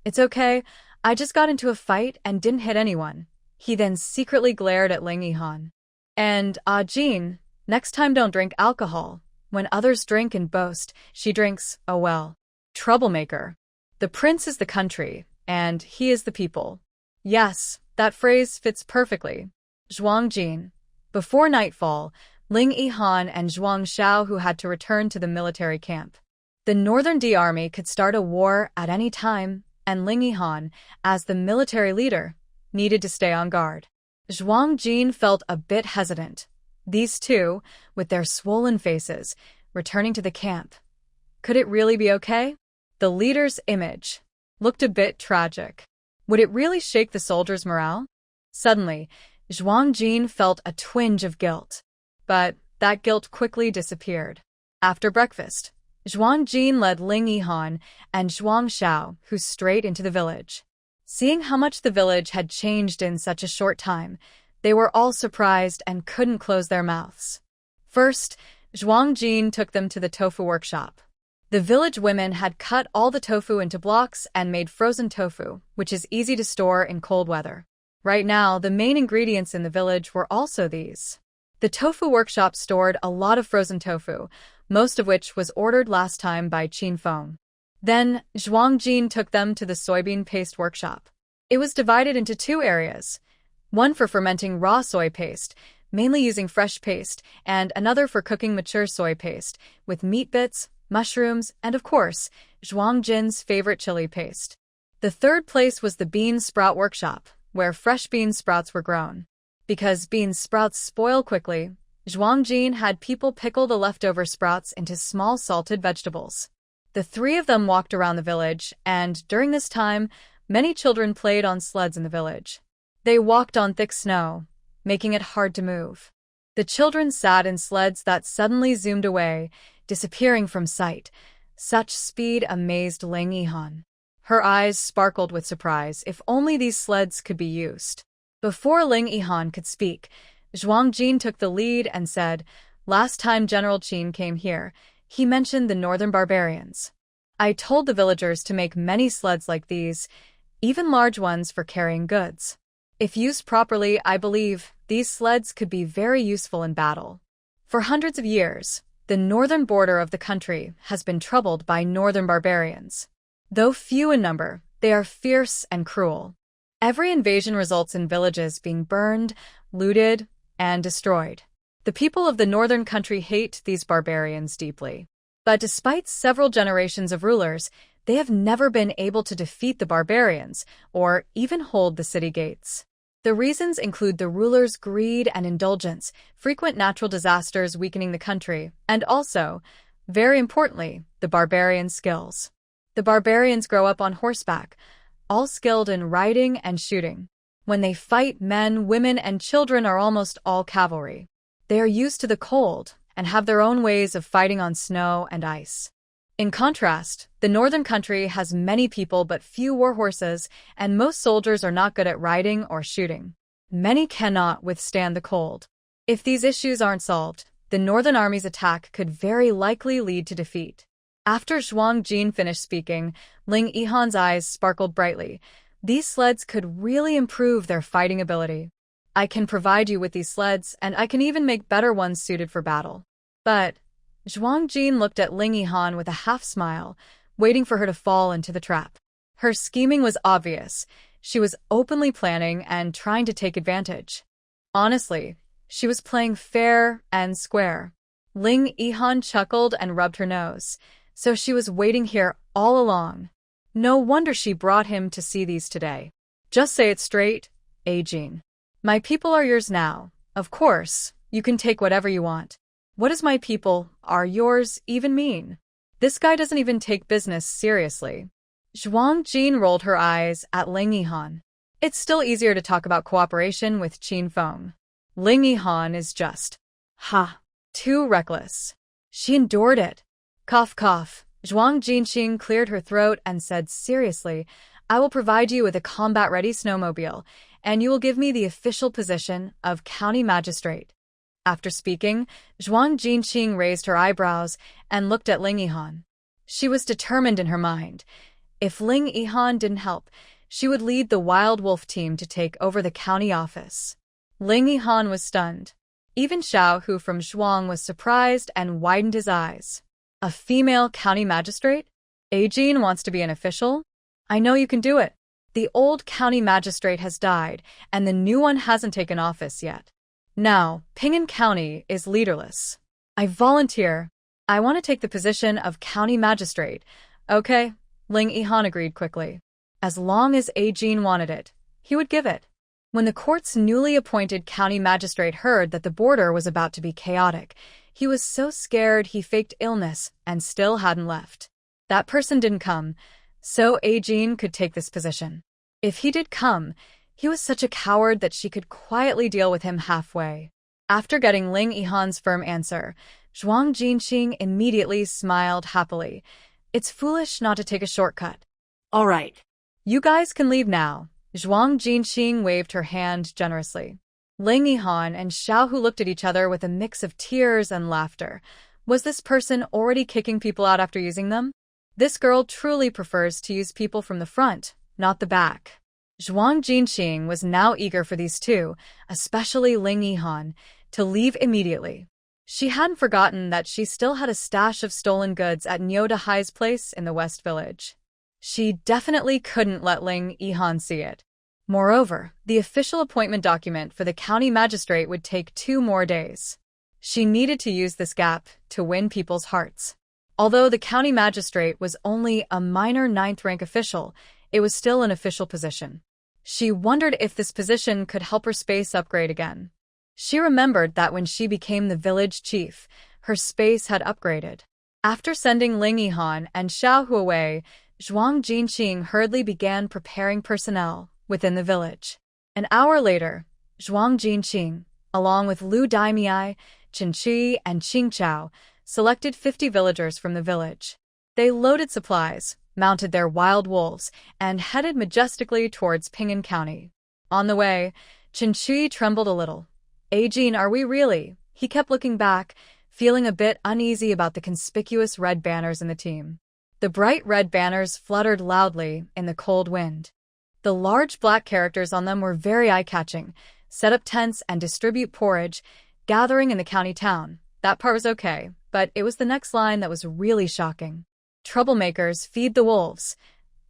It's okay, I just got into a fight and didn't hit anyone. He then secretly glared at Ling Yihan. And, Jin, next time don't drink alcohol. When others drink and boast, she drinks, oh well. Troublemaker. The prince is the country, and he is the people. Yes, that phrase fits perfectly. Zhuang Jin. Before nightfall, Ling Yihan and Zhuang Xiao, who had to return to the military camp. The Northern D Army could start a war at any time, and Ling Yihan, as the military leader, needed to stay on guard. Zhuang Jin felt a bit hesitant. These two, with their swollen faces, returning to the camp. Could it really be okay? The leader's image looked a bit tragic. Would it really shake the soldiers' morale? Suddenly, Zhuang Jin felt a twinge of guilt. But that guilt quickly disappeared. After breakfast, Zhuang Jin led Ling Yihan and Zhuang Xiao, who strayed into the village. Seeing how much the village had changed in such a short time, they were all surprised and couldn't close their mouths. First, Zhuang Jin took them to the tofu workshop. The village women had cut all the tofu into blocks and made frozen tofu, which is easy to store in cold weather. Right now, the main ingredients in the village were also these. The tofu workshop stored a lot of frozen tofu, most of which was ordered last time by Qin Feng. Then, Zhuang Jin took them to the soybean paste workshop. It was divided into two areas, one for fermenting raw soy paste, mainly using fresh paste, and another for cooking mature soy paste, with meat bits, mushrooms, and of course, Zhuang Jin's favorite chili paste. The third place was the bean sprout workshop, where fresh bean sprouts were grown. Because bean sprouts spoil quickly, Zhuang Jin had people pickle the leftover sprouts into small salted vegetables. The three of them walked around the village, and during this time, many children played on sleds in the village. They walked on thick snow, making it hard to move. The children sat in sleds that suddenly zoomed away, disappearing from sight. Such speed amazed Ling Yihan. Her eyes sparkled with surprise. If only these sleds could be used. Before Ling Yihan could speak, Zhuang Jin took the lead and said, "Last time General Qin came here, he mentioned the northern barbarians. I told the villagers to make many sleds like these, even large ones for carrying goods. If used properly, I believe these sleds could be very useful in battle. For hundreds of years, the northern border of the country has been troubled by northern barbarians. Though few in number, they are fierce and cruel. Every invasion results in villages being burned, looted, and destroyed. The people of the northern country hate these barbarians deeply. But despite several generations of rulers, they have never been able to defeat the barbarians or even hold the city gates. The reasons include the rulers' greed and indulgence, frequent natural disasters weakening the country, and also, very importantly, the barbarians' skills. The barbarians grow up on horseback, all skilled in riding and shooting. When they fight, men, women, and children are almost all cavalry. They are used to the cold and have their own ways of fighting on snow and ice. In contrast, the northern country has many people but few war horses, and most soldiers are not good at riding or shooting. Many cannot withstand the cold. If these issues aren't solved, the northern army's attack could very likely lead to defeat. After Zhuang Jin finished speaking, Ling Yihan's eyes sparkled brightly. These sleds could really improve their fighting ability. I can provide you with these sleds, and I can even make better ones suited for battle. But Zhuang Jin looked at Ling Yihan with a half-smile, waiting for her to fall into the trap. Her scheming was obvious. She was openly planning and trying to take advantage. Honestly, she was playing fair and square. Ling Yihan chuckled and rubbed her nose. So she was waiting here all along. No wonder she brought him to see these today. Just say it straight, Jin. My people are yours now. Of course, you can take whatever you want. What does my people are yours even mean? This guy doesn't even take business seriously. Zhuang Jin rolled her eyes at Ling Yihan. It's still easier to talk about cooperation with Qin Feng. Ling Yihan is just, too reckless. She endured it. Cough, cough. Zhuang Jinxing cleared her throat and said seriously, I will provide you with a combat-ready snowmobile, and you will give me the official position of county magistrate. After speaking, Zhuang Jinxing raised her eyebrows and looked at Ling Yihan. She was determined in her mind. If Ling Yihan didn't help, she would lead the Wild Wolf team to take over the county office. Ling Yihan was stunned. Even Xiao Hu from Zhuang was surprised and widened his eyes. A female county magistrate? Ajin wants to be an official? I know you can do it. The old county magistrate has died, and the new one hasn't taken office yet. Now, Ping'an County is leaderless. I volunteer. I want to take the position of county magistrate. Okay, Ling Yihan agreed quickly. As long as Ajin wanted it, he would give it. When the court's newly appointed county magistrate heard that the border was about to be chaotic, he was so scared he faked illness and still hadn't left. That person didn't come, so Ajin could take this position. If he did come, he was such a coward that she could quietly deal with him halfway. After getting Ling Yihan's firm answer, Zhuang Jinxing immediately smiled happily. It's foolish not to take a shortcut.
All right.
You guys can leave now. Zhuang Jinxing waved her hand generously. Ling Yihan and Xiao Hu looked at each other with a mix of tears and laughter. Was this person already kicking people out after using them? This girl truly prefers to use people from the front, not the back. Zhuang Jinxing was now eager for these two, especially Ling Yihan, to leave immediately. She hadn't forgotten that she still had a stash of stolen goods at Nyoda Hai's place in the West Village. She definitely couldn't let Ling Yihan see it. Moreover, the official appointment document for the county magistrate would take 2 more days. She needed to use this gap to win people's hearts. Although the county magistrate was only a minor 9th-rank official, it was still an official position. She wondered if this position could help her space upgrade again. She remembered that when she became the village chief, her space had upgraded. After sending Ling Yihan and Xiao Hu away, Zhuang Jinxing hurriedly began preparing personnel within the village. An hour later, Zhuang Jinxing, along with Lu Daimiai, Chen Qi, and Qing Chao, selected 50 villagers from the village. They loaded supplies, mounted their wild wolves, and headed majestically towards Ping'an County. On the way, Chen Qi trembled a little. Ajin, are we really? He kept looking back, feeling a bit uneasy about the conspicuous red banners in the team. The bright red banners fluttered loudly in the cold wind. The large black characters on them were very eye-catching. Set up tents and distribute porridge, gathering in the county town. That part was okay, but it was the next line that was really shocking. Troublemakers feed the wolves.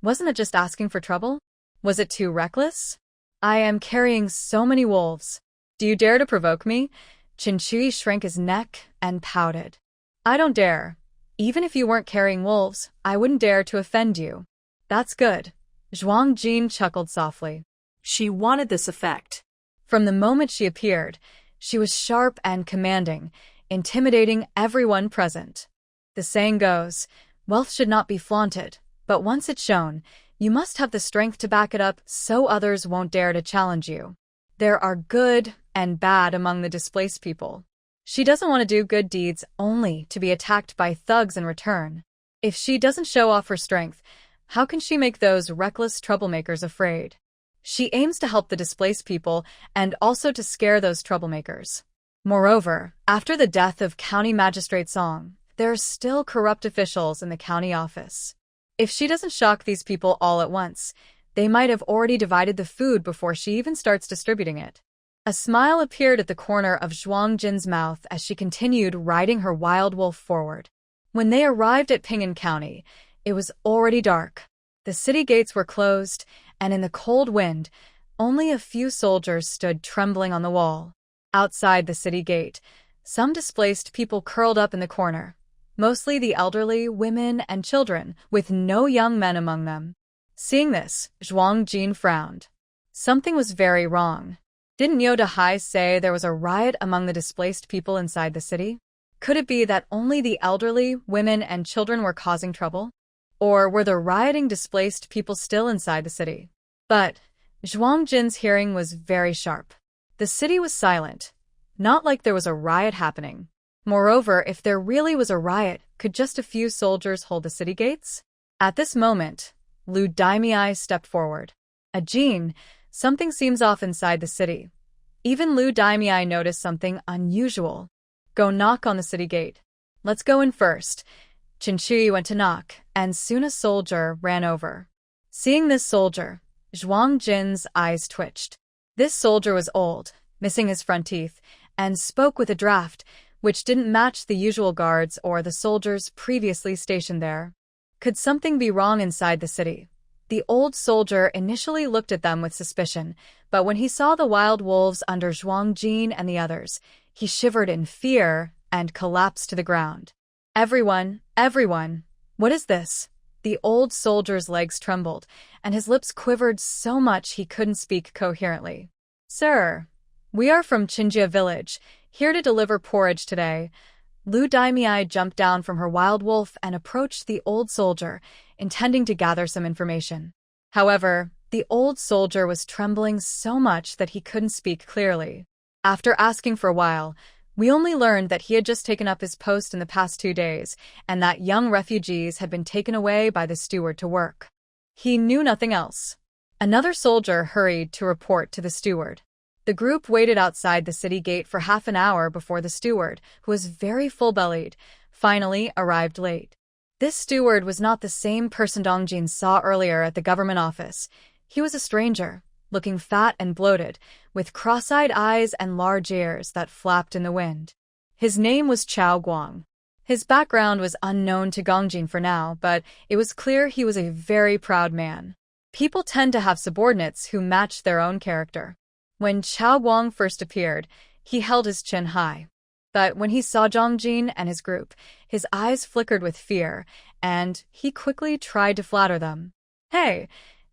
Wasn't it just asking for trouble? Was it too reckless? I am carrying so many wolves. Do you dare to provoke me? Chen Qi shrank his neck and pouted. I don't dare. Even if you weren't carrying wolves, I wouldn't dare to offend you. That's good. Zhuang Jin chuckled softly.
She wanted this effect.
From the moment she appeared, she was sharp and commanding, intimidating everyone present. The saying goes, wealth should not be flaunted, but once it's shown, you must have the strength to back it up so others won't dare to challenge you. There are good and bad among the displaced people. She doesn't want to do good deeds only to be attacked by thugs in return. If she doesn't show off her strength, how can she make those reckless troublemakers afraid? She aims to help the displaced people and also to scare those troublemakers. Moreover, after the death of County Magistrate Song, there are still corrupt officials in the county office. If she doesn't shock these people all at once, they might have already divided the food before she even starts distributing it. A smile appeared at the corner of Zhuang Jin's mouth as she continued riding her wild wolf forward. When they arrived at Ping'an County, it was already dark. The city gates were closed, and in the cold wind, only a few soldiers stood trembling on the wall. Outside the city gate, some displaced people curled up in the corner, mostly the elderly, women, and children, with no young men among them. Seeing this, Zhuang Jin frowned. Something was very wrong. Didn't Nyoda Hai say there was a riot among the displaced people inside the city? Could it be that only the elderly, women, and children were causing trouble? Or were the rioting displaced people still inside the city? But Zhuang Jin's hearing was very sharp. The city was silent, not like there was a riot happening. Moreover, if there really was a riot, could just a few soldiers hold the city gates? At this moment, Lu Daimiai stepped forward. Ajin, something seems off inside the city. Even Lu Daimiai noticed something unusual. Go knock on the city gate. Let's go in first. Chinchi went to knock, and soon a soldier ran over. Seeing this soldier, Zhuang Jin's eyes twitched. This soldier was old, missing his front teeth, and spoke with a draft, which didn't match the usual guards or the soldiers previously stationed there. Could something be wrong inside the city? The old soldier initially looked at them with suspicion, but when he saw the wild wolves under Zhuang Jin and the others, he shivered in fear and collapsed to the ground. Everyone, what is this? The old soldier's legs trembled, and his lips quivered so much he couldn't speak coherently. Sir, we are from Qinjia village, here to deliver porridge today. Lu Daimiai jumped down from her wild wolf and approached the old soldier, intending to gather some information. However, the old soldier was trembling so much that he couldn't speak clearly. After asking for a while, we only learned that he had just taken up his post in the past 2 days, and that young refugees had been taken away by the steward to work. He knew nothing else. Another soldier hurried to report to the steward. The group waited outside the city gate for half an hour before the steward, who was very full-bellied, finally arrived late. This steward was not the same person Dongjin saw earlier at the government office. He was a stranger, looking fat and bloated, with cross-eyed eyes and large ears that flapped in the wind. His name was Chao Guang. His background was unknown to Gongjin for now, but it was clear he was a very proud man. People tend to have subordinates who match their own character. When Chao Guang first appeared, he held his chin high. But when he saw Dongjin and his group, his eyes flickered with fear, and he quickly tried to flatter them. Hey,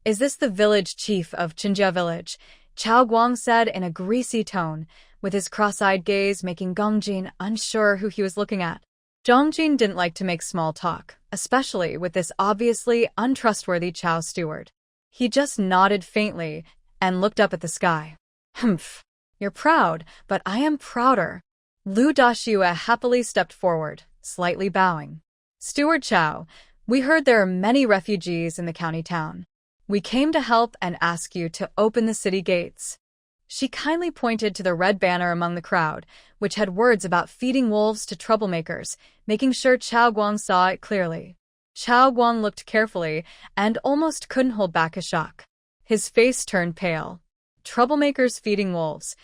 is this the village chief of Qinjia village? Chao Guang said in a greasy tone, with his cross-eyed gaze making Gongjin unsure who he was looking at. Dongjin didn't like to make small talk, especially with this obviously untrustworthy Chao steward. He just nodded faintly and looked up at the sky. Humph, you're proud, but I am prouder. Lu Dashua happily stepped forward, slightly bowing. Steward Chao, we heard there are many refugees in the county town. We came to help and ask you to open the city gates. She kindly pointed to the red banner among the crowd, which had words about feeding wolves to troublemakers, making sure Chao Guang saw it clearly. Chao Guang looked carefully and almost couldn't hold back a shock. His face turned pale. Troublemakers feeding wolves.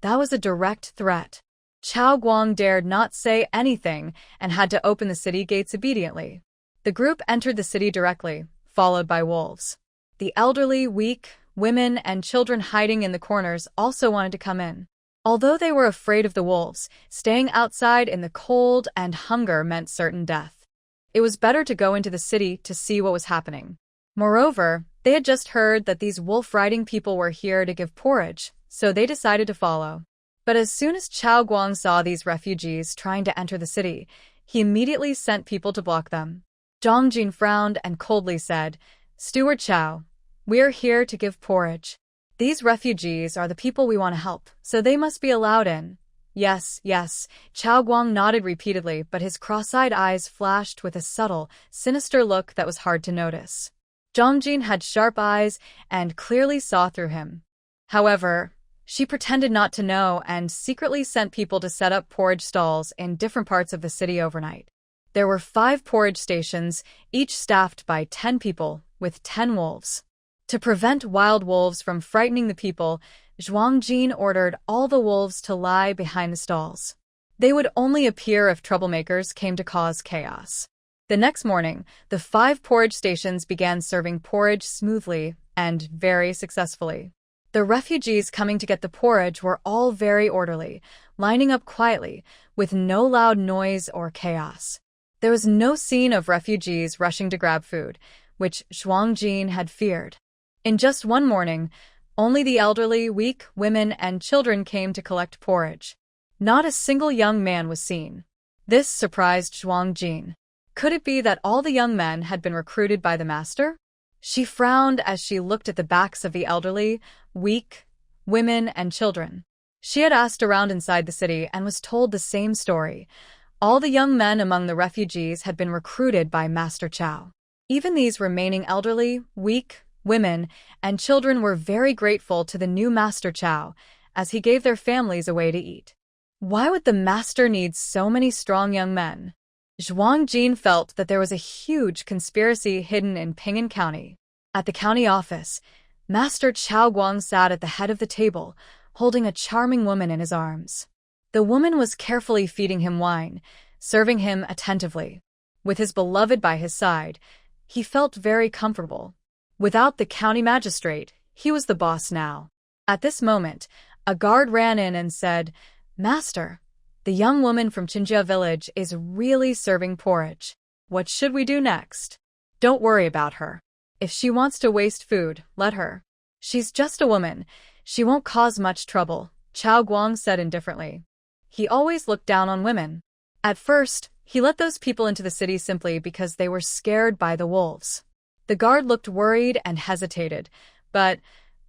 That was a direct threat. Chao Guang dared not say anything and had to open the city gates obediently. The group entered the city directly, followed by wolves. The elderly, weak, women, and children hiding in the corners also wanted to come in. Although they were afraid of the wolves, staying outside in the cold and hunger meant certain death. It was better to go into the city to see what was happening. Moreover, they had just heard that these wolf-riding people were here to give porridge, so they decided to follow. But as soon as Chao Guang saw these refugees trying to enter the city, he immediately sent people to block them. Dongjin frowned and coldly said, Steward Chao, we are here to give porridge. These refugees are the people we want to help, so they must be allowed in. Yes, Chao Guang nodded repeatedly, but his cross-eyed eyes flashed with a subtle, sinister look that was hard to notice. Dongjin had sharp eyes and clearly saw through him. However, she pretended not to know and secretly sent people to set up porridge stalls in different parts of the city overnight. There were 5 porridge stations, each staffed by 10 people, with 10 wolves. To prevent wild wolves from frightening the people, Zhuang Jin ordered all the wolves to lie behind the stalls. They would only appear if troublemakers came to cause chaos. The next morning, the 5 porridge stations began serving porridge smoothly and very successfully. The refugees coming to get the porridge were all very orderly, lining up quietly, with no loud noise or chaos. There was no scene of refugees rushing to grab food, which Zhuang Jin had feared. In just one morning, only the elderly, weak, women, and children came to collect porridge. Not a single young man was seen. This surprised Zhuang Jin. Could it be that all the young men had been recruited by the master? She frowned as she looked at the backs of the elderly, weak, women, and children. She had asked around inside the city and was told the same story. All the young men among the refugees had been recruited by Master Chow. Even these remaining elderly, weak, women, and children were very grateful to the new Master Chow, as he gave their families a way to eat. Why would the master need so many strong young men? Zhuang Jin felt that there was a huge conspiracy hidden in Ping'an County. At the county office, Master Chow Guang sat at the head of the table, holding a charming woman in his arms. The woman was carefully feeding him wine, serving him attentively. With his beloved by his side, he felt very comfortable. Without the county magistrate, he was the boss now. At this moment, a guard ran in and said, "Master, the young woman from Qinjia village is really serving porridge. What should we do next?" "Don't worry about her. If she wants to waste food, let her. She's just a woman. She won't cause much trouble," Chow Guang said indifferently. He always looked down on women. At first, he let those people into the city simply because they were scared by the wolves. The guard looked worried and hesitated, but,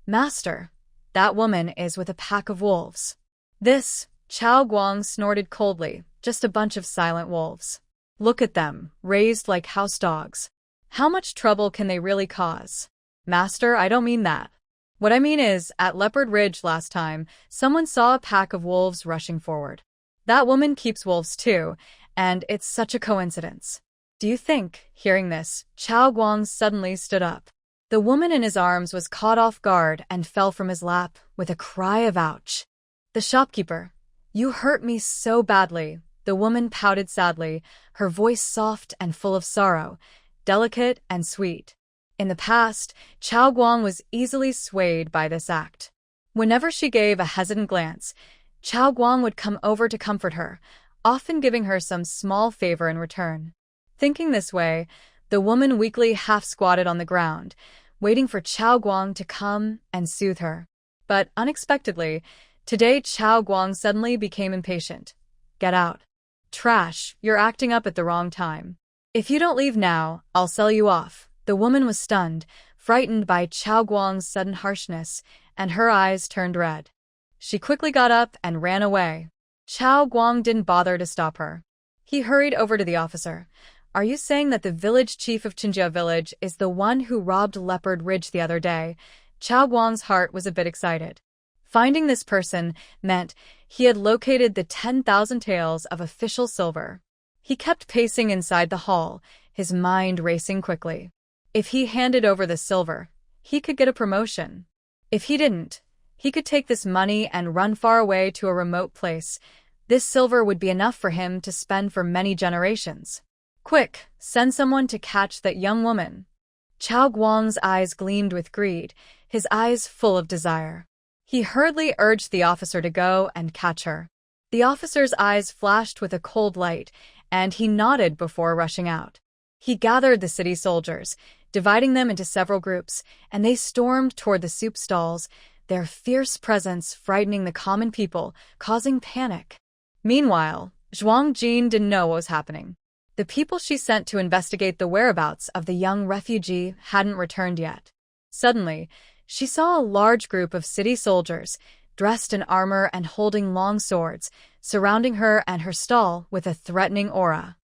"Master, that woman is with a pack of wolves." "This," Chow Guang snorted coldly, "just a bunch of silent wolves. Look at them, raised like house dogs. How much trouble can they really cause?" "Master, I don't mean that. What I mean is, at Leopard Ridge last time, someone saw a pack of wolves rushing forward. That woman keeps wolves too, and it's such a coincidence." "Do you think?" Hearing this, Chow Guang suddenly stood up. The woman in his arms was caught off guard and fell from his lap with a cry of ouch. "The shopkeeper, you hurt me so badly." The woman pouted sadly, her voice soft and full of sorrow, delicate and sweet. In the past, Chow Guang was easily swayed by this act. Whenever she gave a hesitant glance, Chow Guang would come over to comfort her, often giving her some small favor in return. Thinking this way, the woman weakly half-squatted on the ground, waiting for Chow Guang to come and soothe her. But unexpectedly, today Chow Guang suddenly became impatient. "Get out. Trash, you're acting up at the wrong time. If you don't leave now, I'll sell you off." The woman was stunned, frightened by Chow Guang's sudden harshness, and her eyes turned red. She quickly got up and ran away. Chow Guang didn't bother to stop her. He hurried over to the officer. "Are you saying that the village chief of Qinjia village is the one who robbed Leopard Ridge the other day?" Chow Guang's heart was a bit excited. Finding this person meant he had located the 10,000 taels of official silver. He kept pacing inside the hall, his mind racing quickly. If he handed over the silver, he could get a promotion. If he didn't, he could take this money and run far away to a remote place. This silver would be enough for him to spend for many generations. "Quick, send someone to catch that young woman." Chow Guang's eyes gleamed with greed, his eyes full of desire. He hurriedly urged the officer to go and catch her. The officer's eyes flashed with a cold light, and he nodded before rushing out. He gathered the city soldiers, dividing them into several groups, and they stormed toward the soup stalls, their fierce presence frightening the common people, causing panic. Meanwhile, Zhuang Jin didn't know what was happening. The people she sent to investigate the whereabouts of the young refugee hadn't returned yet. Suddenly, she saw a large group of city soldiers, dressed in armor and holding long swords, surrounding her and her stall with a threatening aura.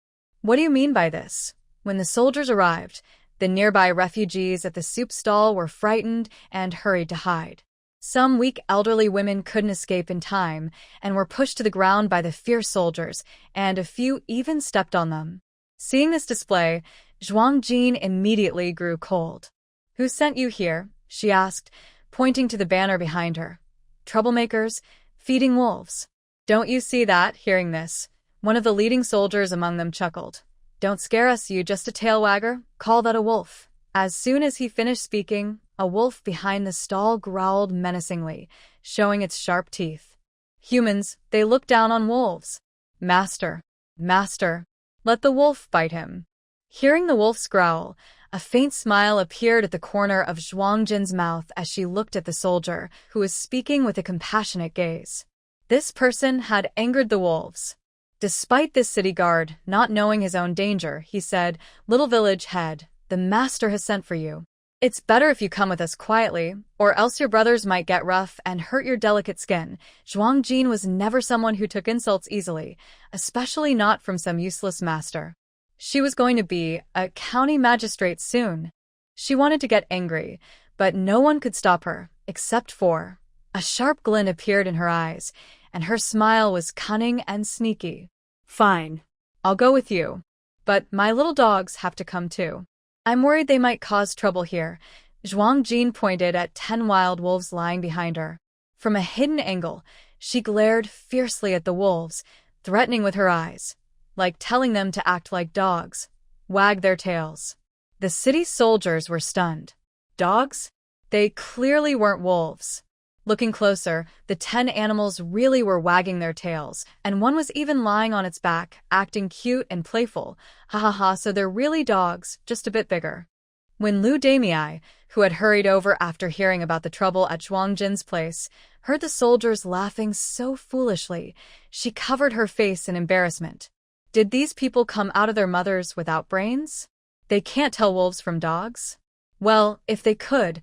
"What do you mean by this?" When the soldiers arrived, the nearby refugees at the soup stall were frightened and hurried to hide. Some weak elderly women couldn't escape in time and were pushed to the ground by the fierce soldiers, and a few even stepped on them. Seeing this display, Zhuang Jin immediately grew cold. "Who sent you here?" she asked, pointing to the banner behind her. "Troublemakers, feeding wolves. Don't you see that?" Hearing this, one of the leading soldiers among them chuckled. "Don't scare us, you just a tail wagger. Call that a wolf." As soon as he finished speaking, a wolf behind the stall growled menacingly, showing its sharp teeth. "Humans, they look down on wolves. Master, master, let the wolf bite him." Hearing the wolf's growl, a faint smile appeared at the corner of Zhuang Jin's mouth as she looked at the soldier, who was speaking with a compassionate gaze. This person had angered the wolves. Despite this city guard not knowing his own danger, he said, "Little village head, the master has sent for you. It's better if you come with us quietly, or else your brothers might get rough and hurt your delicate skin." Zhuang Jin was never someone who took insults easily, especially not from some useless master. She was going to be a county magistrate soon. She wanted to get angry, but no one could stop her, except for... A sharp glint appeared in her eyes, and her smile was cunning and sneaky.
Fine.
I'll go with you. But my little dogs have to come too. I'm worried they might cause trouble here. Zhuang Jin pointed at 10 wild wolves lying behind her. From a hidden angle, she glared fiercely at the wolves, threatening with her eyes, like telling them to act like dogs, wag their tails. The city soldiers were stunned. Dogs? They clearly weren't wolves. Looking closer, the 10 animals really were wagging their tails, and one was even lying on its back, acting cute and playful. Ha ha ha, so they're really dogs, just a bit bigger. When Lu Damei, who had hurried over after hearing about the trouble at Zhuang Jin's place, heard the soldiers laughing so foolishly, she covered her face in embarrassment. Did these people come out of their mothers without brains? They can't tell wolves from dogs? Well, if they could,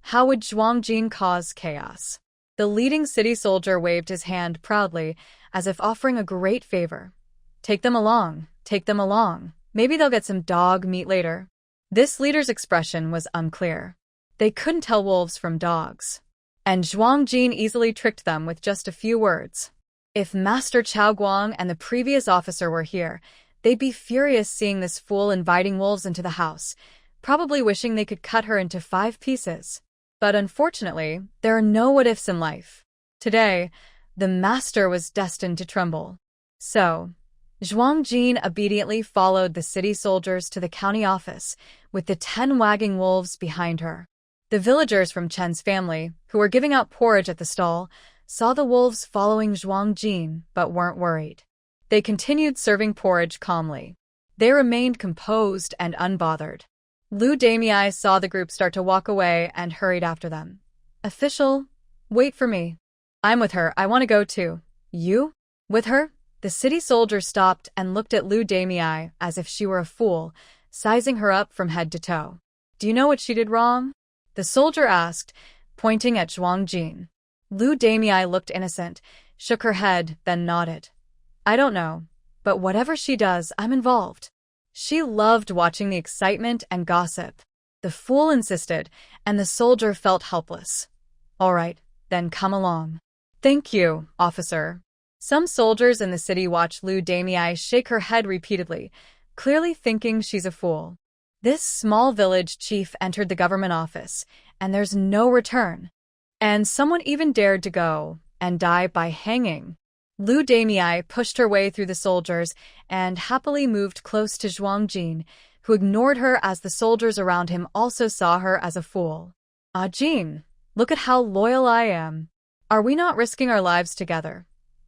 how would Zhuang Jin cause chaos? The leading city soldier waved his hand proudly, as if offering a great favor. Take them along, take them along. Maybe they'll get some dog meat later. This leader's expression was unclear. They couldn't tell wolves from dogs. And Zhuang Jin easily tricked them with just a few words. If Master Chao Guang and the previous officer were here, they'd be furious seeing this fool inviting wolves into the house, probably wishing they could cut her into 5 pieces. But unfortunately, there are no what-ifs in life. Today, the master was destined to tremble. So, Zhuang Jin obediently followed the city soldiers to the county office, with the 10 wagging wolves behind her. The villagers from Chen's family, who were giving out porridge at the stall, saw the wolves following Zhuang Jin, but weren't worried. They continued serving porridge calmly. They remained composed and unbothered. Lu Damei saw the group start to walk away and hurried after them. "Official, wait for me. I'm with her, I want to go too." "You? With her?" The city soldier stopped and looked at Lu Damei as if she were a fool, sizing her up from head to toe. "Do you know what she did wrong?" the soldier asked, pointing at Zhuang Jin. Lu Damei looked innocent, shook her head, then nodded. "I don't know, but whatever she does, I'm involved." She loved watching the excitement and gossip. The fool insisted, and the soldier felt helpless. "All right, then come along." "Thank you, officer." Some soldiers in the city watched Lu Damei shake her head repeatedly, clearly thinking she's a fool. This small village chief entered the government office, and there's no return. And someone even dared to go and die by hanging. Lu Damei pushed her way through the soldiers and happily moved close to Zhuang Jin, who ignored her as the soldiers around him also saw her as a fool. "Ah, Jin, look at how loyal I am. Are we not risking our lives together?"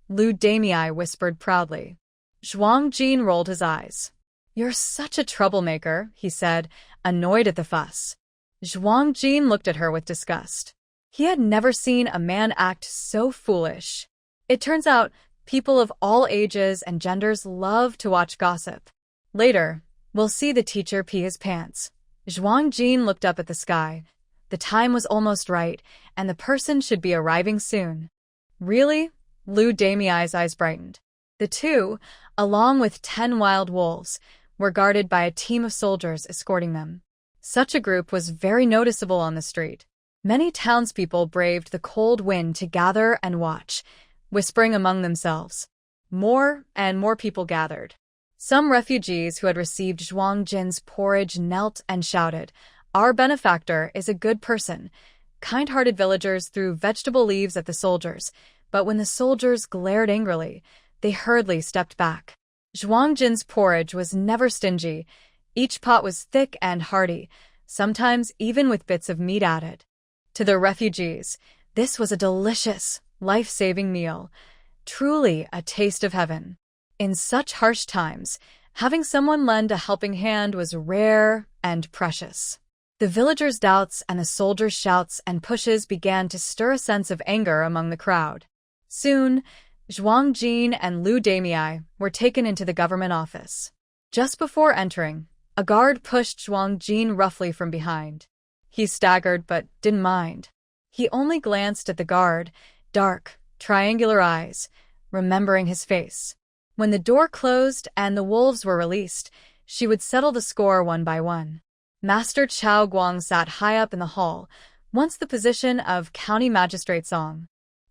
Lu Damei whispered proudly. Zhuang Jin rolled his eyes. "You're such a troublemaker," he said, annoyed at the fuss. Zhuang Jin looked at her with disgust. He had never seen a man act so foolish. It turns out, people of all ages and genders love to watch gossip. Later, we'll see the teacher pee his pants. Zhuang Jin looked up at the sky. The time was almost right, and the person should be arriving soon. "Really?" Lu Damei's eyes brightened. The two, along with 10 wild wolves, were guarded by a team of soldiers escorting them. Such a group was very noticeable on the street. Many townspeople braved the cold wind to gather and watch, whispering among themselves. More and more people gathered. Some refugees who had received Zhuang Jin's porridge knelt and shouted, "Our benefactor is a good person." Kind-hearted villagers threw vegetable leaves at the soldiers, but when the soldiers glared angrily, they hurriedly stepped back. Zhuang Jin's porridge was never stingy. Each pot was thick and hearty, sometimes even with bits of meat added. To the refugees, this was a delicious, life-saving meal, truly a taste of heaven. In such harsh times, having someone lend a helping hand was rare and precious. The villagers' doubts and the soldiers' shouts and pushes began to stir a sense of anger among the crowd. Soon, Zhuang Jin and Lu Damei were taken into the government office. Just before entering, a guard pushed Zhuang Jin roughly from behind. He staggered but didn't mind. He only glanced at the guard, dark, triangular eyes, remembering his face. When the door closed and the wolves were released, she would settle the score one by one. Master Chao Guang sat high up in the hall, once the position of county magistrate song.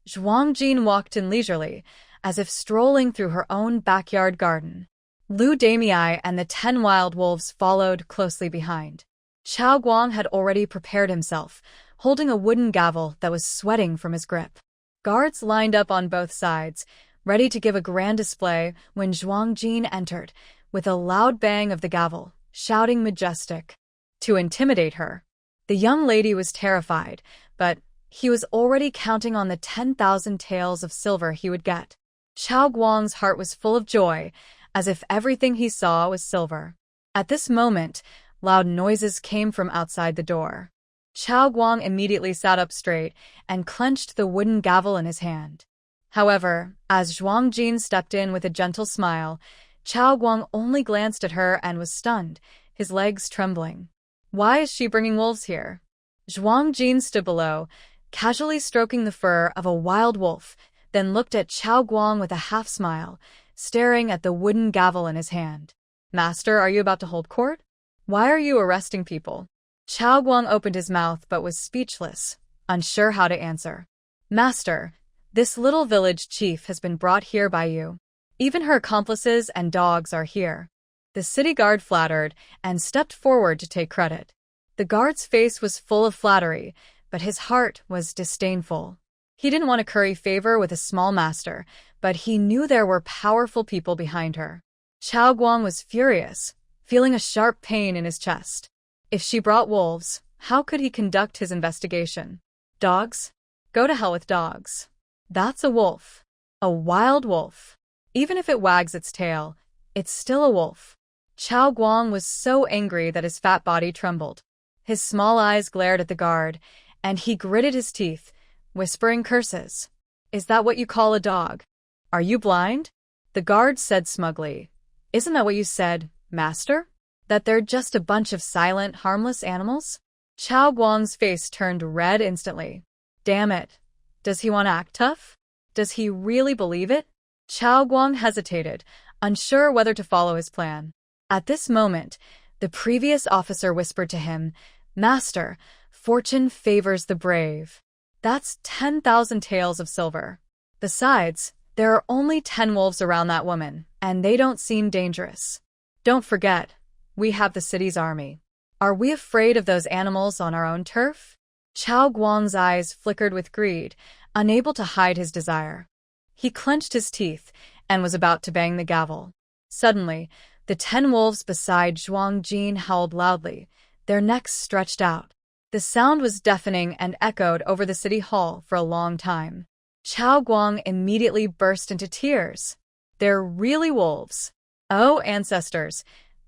Zhuang Jin walked in leisurely, as if strolling through her own backyard garden. Lu Damei and the 10 wild wolves followed closely behind. Chao Guang had already prepared himself, holding a wooden gavel that was sweating from his grip. Guards lined up on both sides, ready to give a grand display when Zhuang Jin entered, with a loud bang of the gavel, shouting majestic. To intimidate her. The young lady was terrified, but he was already counting on the 10,000 taels of silver he would get. Chao Guang's heart was full of joy, as if everything he saw was silver. At this moment, loud noises came from outside the door. Chao Guang immediately sat up straight and clenched the wooden gavel in his hand. However, as Zhuang Jin stepped in with a gentle smile, Chao Guang only glanced at her and was stunned, his legs trembling. Why is she bringing wolves here? Zhuang Jin stood below, casually stroking the fur of a wild wolf, then looked at Chao Guang with a half-smile, staring at the wooden gavel in his hand. Master, are you about to hold court? Why are you arresting people? Chao Guang opened his mouth but was speechless, unsure how to answer. Master, this little village chief has been brought here by you. Even her accomplices and dogs are here. The city guard flattered and stepped forward to take credit. The guard's face was full of flattery, but his heart was disdainful. He didn't want to curry favor with a small master, but he knew there were powerful people behind her. Chao Guang was furious, feeling a sharp pain in his chest. If she brought wolves, how could he conduct his investigation? Dogs? Go to hell with dogs. That's a wolf. A wild wolf. Even if it wags its tail, it's still a wolf. Chao Guang was so angry that his fat body trembled. His small eyes glared at the guard, and he gritted his teeth, whispering curses. Is that what you call a dog? Are you blind? The guard said smugly. Isn't that what you said, master? That they're just a bunch of silent, harmless animals? Chao Guang's face turned red instantly. Damn it. Does he want to act tough? Does he really believe it? Chao Guang hesitated, unsure whether to follow his plan. At this moment, the previous officer whispered to him, Master, fortune favors the brave. That's 10,000 taels of silver. Besides, there are only 10 wolves around that woman, and they don't seem dangerous. Don't forget, we have the city's army. Are we afraid of those animals on our own turf? Chao Guang's eyes flickered with greed, unable to hide his desire. He clenched his teeth and was about to bang the gavel. Suddenly, the 10 wolves beside Zhuang Jin howled loudly, their necks stretched out. The sound was deafening and echoed over the city hall for a long time. Chao Guang immediately burst into tears. They're really wolves. Oh, ancestors,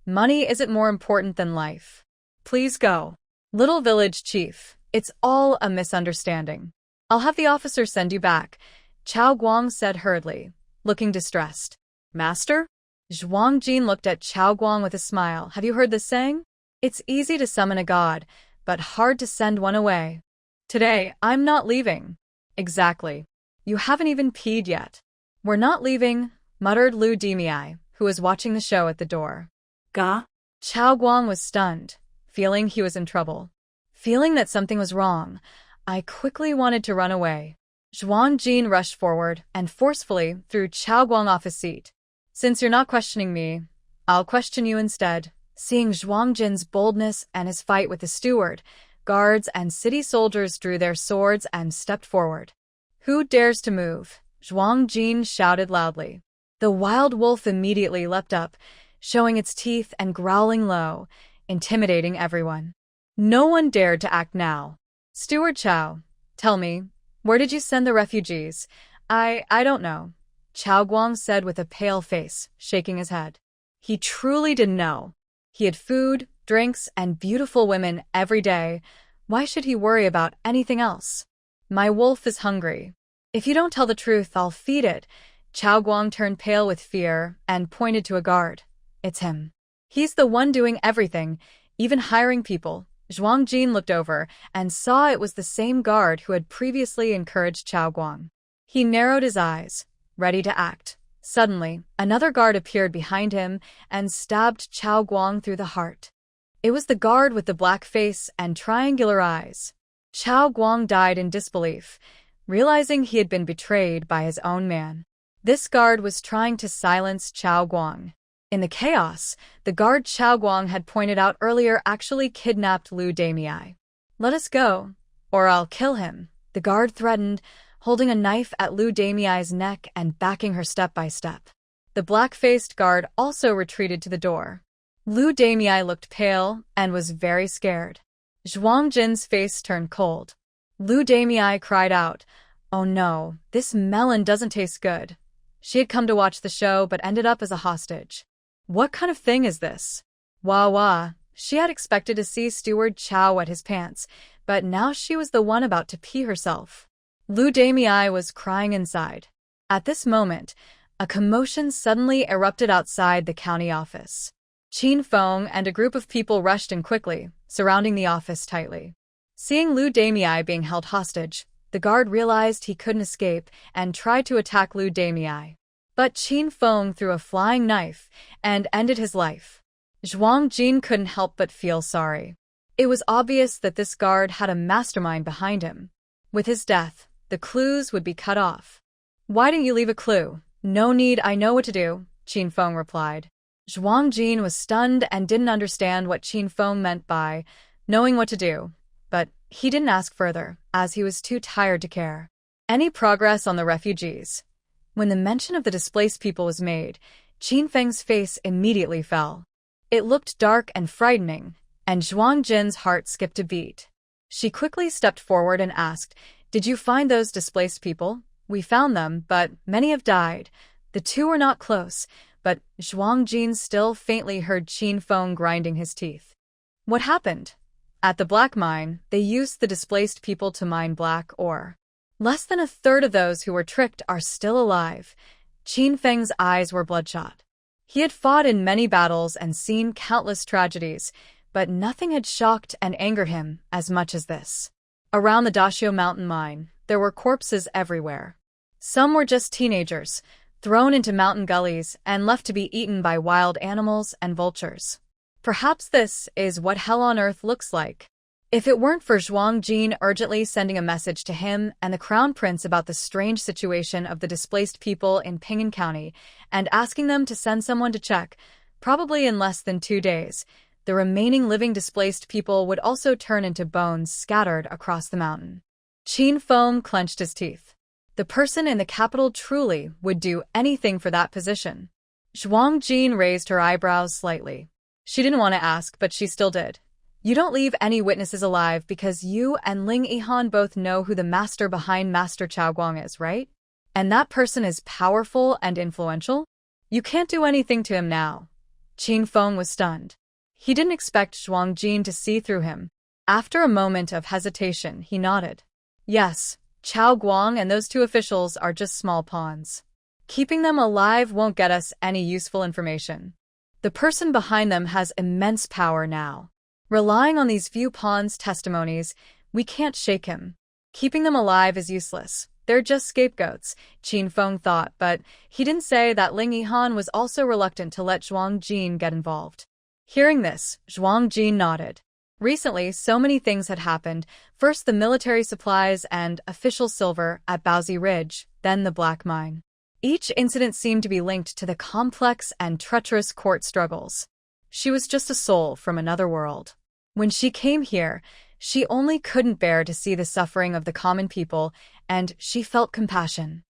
money isn't more important than life. Please go. Little village chief, it's all a misunderstanding. I'll have the officer send you back, Chao Guang said hurriedly, looking distressed. Master? Zhuang Jin looked at Chao Guang with a smile. Have you heard this saying? It's easy to summon a god, but hard to send one away. Today, I'm not leaving. Exactly. You haven't even peed yet. We're not leaving, muttered Lu Damei, who was watching the show at the door.
Ga?
Chao Guang was stunned, feeling he was in trouble. Feeling that something was wrong, I quickly wanted to run away. Zhuang Jin rushed forward and forcefully threw Chao Guang off his seat. Since you're not questioning me, I'll question you instead. Seeing Zhuang Jin's boldness and his fight with the steward, guards and city soldiers drew their swords and stepped forward. Who dares to move? Zhuang Jin shouted loudly. The wild wolf immediately leapt up, showing its teeth and growling low, intimidating everyone. No one dared to act now. Steward Chao, tell me, where did you send the refugees? I don't know, Chao Guang said with a pale face, shaking his head. He truly didn't know. He had food, drinks, and beautiful women every day. Why should he worry about anything else? My wolf is hungry. If you don't tell the truth, I'll feed it, Chao Guang turned pale with fear and pointed to a guard. It's him. He's the one doing everything, even hiring people. Zhuang Jin looked over and saw it was the same guard who had previously encouraged Chao Guang. He narrowed his eyes, ready to act. Suddenly, another guard appeared behind him and stabbed Chao Guang through the heart. It was the guard with the black face and triangular eyes. Chao Guang died in disbelief, realizing he had been betrayed by his own man. This guard was trying to silence Chao Guang. In the chaos, the guard Chao Guang had pointed out earlier actually kidnapped Lu Damei. Let us go, or I'll kill him, the guard threatened, holding a knife at Lu Damei's neck and backing her step by step. The black-faced guard also retreated to the door. Lu Damei looked pale and was very scared. Zhuang Jin's face turned cold. Lu Damei cried out, "Oh no, this melon doesn't taste good." She had come to watch the show but ended up as a hostage. What kind of thing is this? Wah. She had expected to see Steward Chao wet his pants, but now she was the one about to pee herself. Lu Damei was crying inside. At this moment, a commotion suddenly erupted outside the county office. Qin Feng and a group of people rushed in quickly, surrounding the office tightly. Seeing Lu Damei being held hostage, the guard realized he couldn't escape and tried to attack Lu Damei. But Qin Feng threw a flying knife and ended his life. Zhuang Jin couldn't help but feel sorry. It was obvious that this guard had a mastermind behind him. With his death, the clues would be cut off. "Why didn't you leave a clue?" "No need, I know what to do," Qin Feng replied. Zhuang Jin was stunned and didn't understand what Qin Feng meant by knowing what to do, but he didn't ask further, as he was too tired to care. Any progress on the refugees? When the mention of the displaced people was made, Qin Feng's face immediately fell. It looked dark and frightening, and Zhuang Jin's heart skipped a beat. She quickly stepped forward and asked, "Did you find those displaced people?" "We found them, but many have died." The two were not close, but Zhuang Jin still faintly heard Qin Feng grinding his teeth. What happened? At the black mine, they used the displaced people to mine black ore. Less than a third of those who were tricked are still alive. Qin Feng's eyes were bloodshot. He had fought in many battles and seen countless tragedies, but nothing had shocked and angered him as much as this. Around the Dashio mountain mine, there were corpses everywhere. Some were just teenagers, thrown into mountain gullies and left to be eaten by wild animals and vultures. Perhaps this is what hell on earth looks like. If it weren't for Zhuang Jin urgently sending a message to him and the Crown Prince about the strange situation of the displaced people in Ping'an County and asking them to send someone to check, probably in less than 2 days, the remaining living displaced people would also turn into bones scattered across the mountain. Qin Feng clenched his teeth. The person in the capital truly would do anything for that position. Zhuang Jin raised her eyebrows slightly. She didn't want to ask, but she still did. "You don't leave any witnesses alive because you and Ling Yihan both know who the master behind Master Chao Guang is, right? And that person is powerful and influential? You can't do anything to him now." Qin Feng was stunned. He didn't expect Zhuang Jin to see through him. After a moment of hesitation, he nodded. "Yes, Chao Guang and those 2 officials are just small pawns. Keeping them alive won't get us any useful information. The person behind them has immense power now. Relying on these few pawns' testimonies, we can't shake him. Keeping them alive is useless. They're just scapegoats," Qin Feng thought, but he didn't say that Ling Yihan was also reluctant to let Zhuang Jin get involved. Hearing this, Zhuang Jin nodded. Recently, so many things had happened. First the military supplies and official silver at Baozi Ridge, then the black mine. Each incident seemed to be linked to the complex and treacherous court struggles. She was just a soul from another world. When she came here, she only couldn't bear to see the suffering of the common people, and she felt compassion.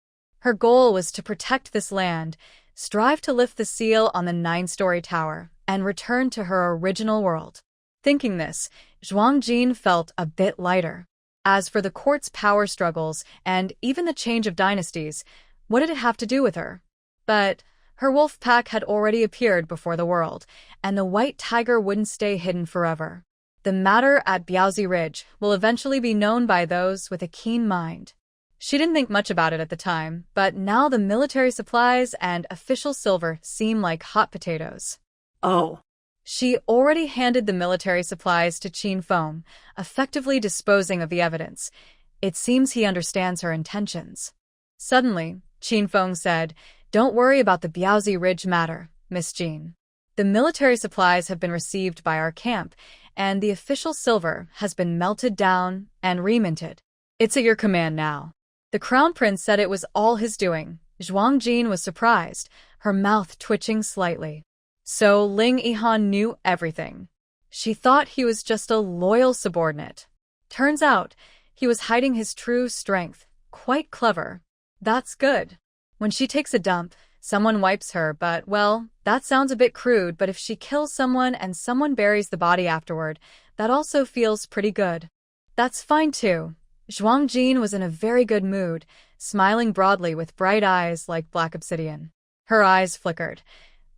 Her goal was to protect this land, strive to lift the seal on the 9-story tower, and return to her original world. Thinking this, Zhuang Jin felt a bit lighter. As for the court's power struggles and even the change of dynasties, what did it have to do with her? But her wolf pack had already appeared before the world, and the white tiger wouldn't stay hidden forever. The matter at Baozi Ridge will eventually be known by those with a keen mind. She didn't think much about it at the time, but now the military supplies and official silver seem like hot potatoes.
Oh.
She already handed the military supplies to Qin Feng, effectively disposing of the evidence. It seems he understands her intentions. Suddenly, Qin Feng said, "Don't worry about the Biaozi Ridge matter, Miss Jean. The military supplies have been received by our camp, and the official silver has been melted down and reminted. It's at your command now." The crown prince said it was all his doing. Zhuang Jin was surprised, her mouth twitching slightly. So Ling Yihan knew everything. She thought he was just a loyal subordinate. Turns out, he was hiding his true strength. Quite clever. That's good. When she takes a dump, someone wipes her, but, well, that sounds a bit crude, but if she kills someone and someone buries the body afterward, that also feels pretty good. That's fine too. Zhuang Jin was in a very good mood, smiling broadly with bright eyes like black obsidian. Her eyes flickered.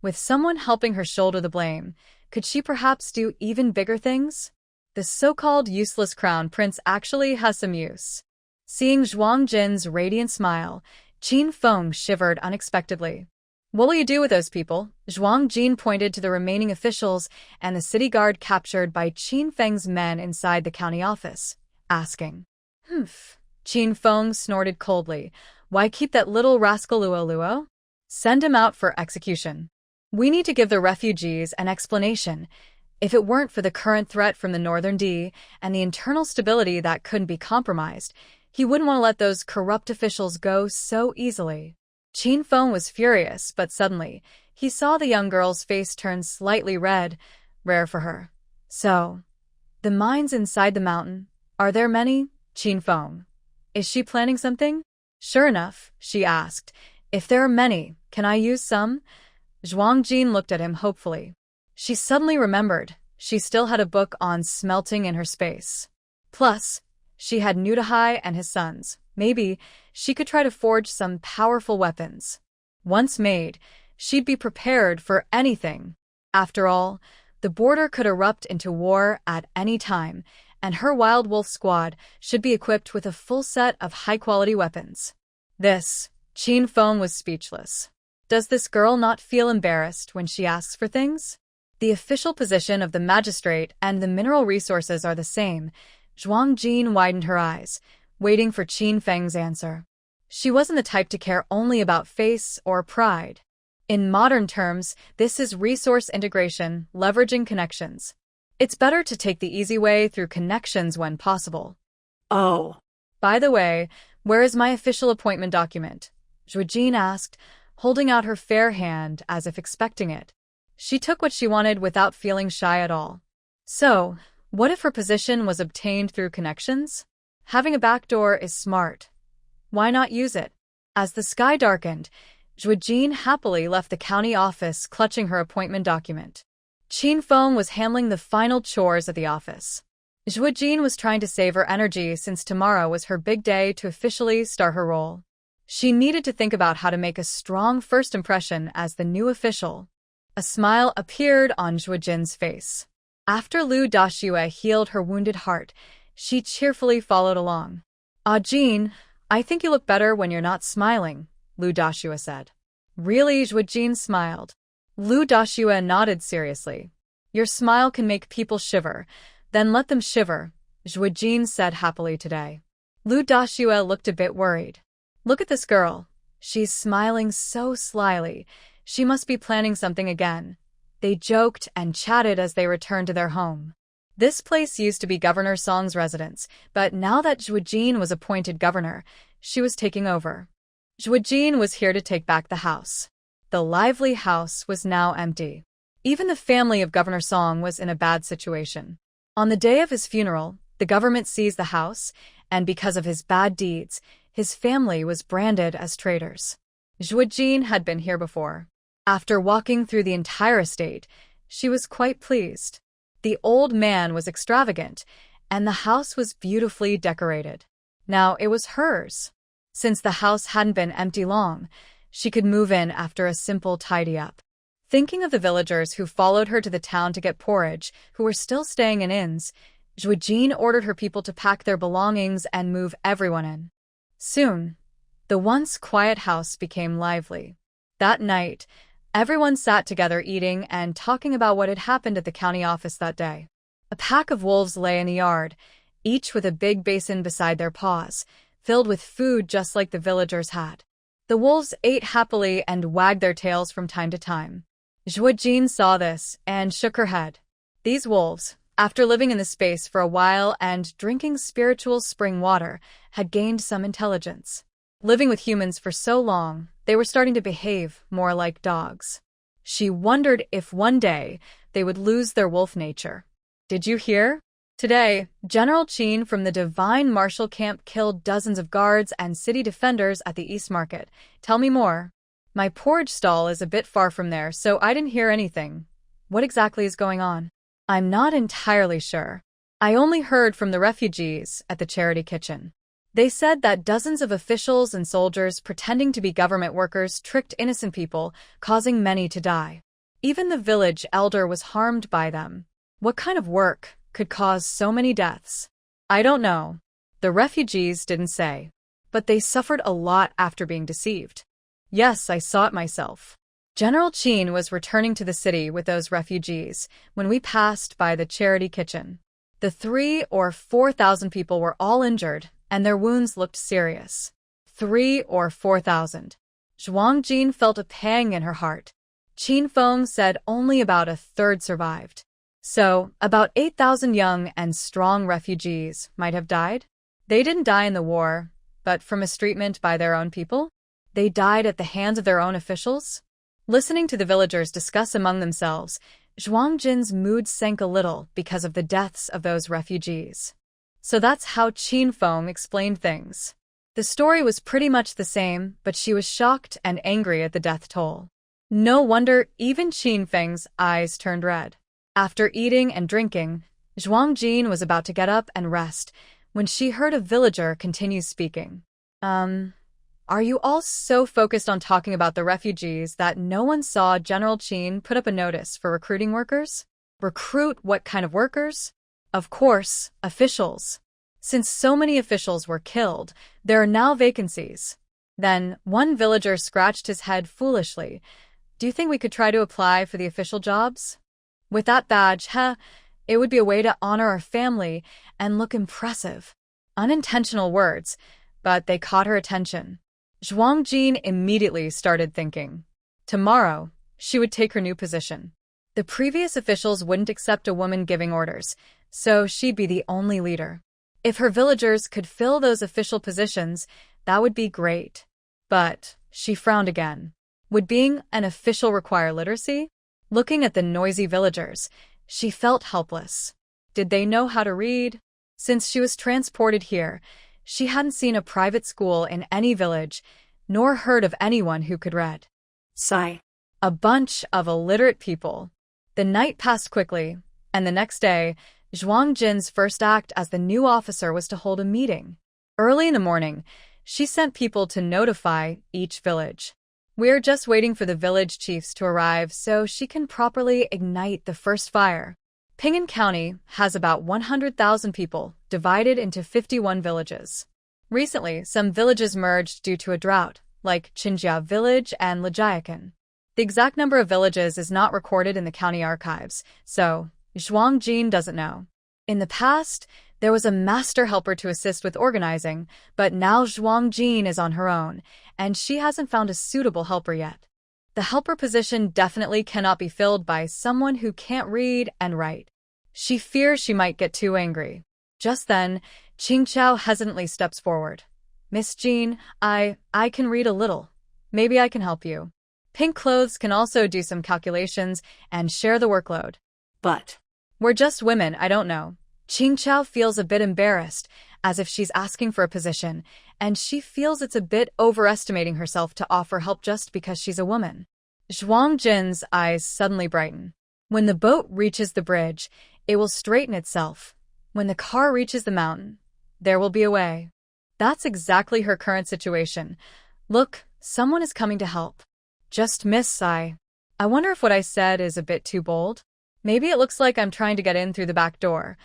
With someone helping her shoulder the blame, could she perhaps do even bigger things? The so-called useless crown prince actually has some use. Seeing Zhuang Jin's radiant smile, Qin Feng shivered unexpectedly. "What will you do with those people?" Zhuang Jin pointed to the remaining officials and the city guard captured by Qin Feng's men inside the county office, asking. Qin Feng snorted coldly. "Why keep that little rascal Luo Luo? Send him out for execution. We need to give the refugees an explanation. If it weren't for the current threat from the Northern D and the internal stability that couldn't be compromised, he wouldn't want to let those corrupt officials go so easily." Qin Feng was furious, but suddenly, he saw the young girl's face turn slightly red, rare for her. "So, the mines inside the mountain, are there many, Qin Feng? Is she planning something?" "Sure enough," she asked. "If there are many, can I use some?" Zhuang Jin looked at him hopefully. She suddenly remembered she still had a book on smelting in her space. Plus, she had Nutahai and his sons. Maybe she could try to forge some powerful weapons. Once made, she'd be prepared for anything. After all, the border could erupt into war at any time, and her Wild Wolf squad should be equipped with a full set of high-quality weapons. Qin Feng was speechless. Does this girl not feel embarrassed when she asks for things? The official position of the magistrate and the mineral resources are the same. Zhuang Jin widened her eyes, waiting for Qin Feng's answer. She wasn't the type to care only about face or pride. In modern terms, this is resource integration, leveraging connections. It's better to take the easy way through connections when possible.
Oh.
By the way, where is my official appointment document? Zhu Jin asked, holding out her fair hand as if expecting it. She took what she wanted without feeling shy at all. So, what if her position was obtained through connections? Having a backdoor is smart. Why not use it? As the sky darkened, Zhu Jin happily left the county office clutching her appointment document. Qin Feng was handling the final chores at the office. Zhu Jin was trying to save her energy since tomorrow was her big day to officially start her role. She needed to think about how to make a strong first impression as the new official. A smile appeared on Zhu Jin's face. After Lu Dashue healed her wounded heart, she cheerfully followed along. "Ah, Jin, I think you look better when you're not smiling," Lu Dashue said. "Really?" Zhu Jin smiled. Lu Dashue nodded seriously. "Your smile can make people shiver. Then let them shiver," Zhu Jin said happily today. Lu Dashue looked a bit worried. "Look at this girl. She's smiling so slyly. She must be planning something again." They joked and chatted as they returned to their home. This place used to be Governor Song's residence, but now that Zhu Jin was appointed governor, she was taking over. Zhu Jin was here to take back the house. The lively house was now empty. Even the family of Governor Song was in a bad situation. On the day of his funeral, the government seized the house, and because of his bad deeds, his family was branded as traitors. Zhu Jin had been here before. After walking through the entire estate, she was quite pleased. The old man was extravagant, and the house was beautifully decorated. Now it was hers. Since the house hadn't been empty long, she could move in after a simple tidy-up. Thinking of the villagers who followed her to the town to get porridge, who were still staying in inns, Zhu Jin ordered her people to pack their belongings and move everyone in. Soon, the once quiet house became lively. That night, everyone sat together eating and talking about what had happened at the county office that day. A pack of wolves lay in the yard, each with a big basin beside their paws, filled with food just like the villagers had. The wolves ate happily and wagged their tails from time to time. Zhuojin saw this and shook her head. These wolves, after living in the space for a while and drinking spiritual spring water, had gained some intelligence. Living with humans for so long, they were starting to behave more like dogs. She wondered if one day they would lose their wolf nature. Did you hear? Today, General Qin from the Divine Martial Camp killed dozens of guards and city defenders at the East Market. Tell me more. My porridge stall is a bit far from there, so I didn't hear anything. What exactly is going on? I'm not entirely sure. I only heard from the refugees at the charity kitchen. They said that dozens of officials and soldiers pretending to be government workers tricked innocent people, causing many to die. Even the village elder was harmed by them. What kind of work could cause so many deaths? I don't know. The refugees didn't say. But they suffered a lot after being deceived. Yes, I saw it myself. General Qin was returning to the city with those refugees when we passed by the charity kitchen. The 3,000 or 4,000 people were all injured, and their wounds looked serious. 3,000 or 4,000. Zhuang felt a pang in her heart. Qin Feng said only about a third survived. So, about 8,000 young and strong refugees might have died? They didn't die in the war, but from mistreatment by their own people? They died at the hands of their own officials? Listening to the villagers discuss among themselves, Zhuang Jin's mood sank a little because of the deaths of those refugees. So that's how Qin Feng explained things. The story was pretty much the same, but she was shocked and angry at the death toll. No wonder even Qin Feng's eyes turned red. After eating and drinking, Zhuang Jin was about to get up and rest when she heard a villager continue speaking. Are you all so focused on talking about the refugees that no one saw General Qin put up a notice for recruiting workers? Recruit what kind of workers? Of course, officials. Since so many officials were killed, there are now vacancies. Then one villager scratched his head foolishly. Do you think we could try to apply for the official jobs? With that badge, it would be a way to honor our family and look impressive. Unintentional words, but they caught her attention. Zhuang Jin immediately started thinking. Tomorrow, she would take her new position. The previous officials wouldn't accept a woman giving orders, so she'd be the only leader. If her villagers could fill those official positions, that would be great. But she frowned again. Would being an official require literacy? Looking at the noisy villagers, she felt helpless. Did they know how to read? Since she was transported here, she hadn't seen a private school in any village, nor heard of anyone who could read.
Sigh.
A bunch of illiterate people. The night passed quickly, and the next day, Zhuang Jin's first act as the new officer was to hold a meeting. Early in the morning, she sent people to notify each village. We're just waiting for the village chiefs to arrive so she can properly ignite the first fire. Ping'an County has about 100,000 people, divided into 51 villages. Recently, some villages merged due to a drought, like Qinjia Village and Lajiakan. The exact number of villages is not recorded in the county archives, so Zhuang Jin doesn't know. In the past, there was a master helper to assist with organizing, but now Zhuang Jin is on her own, and she hasn't found a suitable helper yet. The helper position definitely cannot be filled by someone who can't read and write. She fears she might get too angry. Just then, Qing Chao hesitantly steps forward. Miss Jean, I can read a little. Maybe I can help you. Pink Clothes can also do some calculations and share the workload.
But
We're just women, I don't know. Qing Chao feels a bit embarrassed, as if she's asking for a position, and she feels it's a bit overestimating herself to offer help just because she's a woman. Zhuang Jin's eyes suddenly brighten. When the boat reaches the bridge, it will straighten itself. When the car reaches the mountain, there will be a way. That's exactly her current situation. Look, someone is coming to help. Just miss, I wonder if what I said is a bit too bold. Maybe it looks like I'm trying to get in through the back door.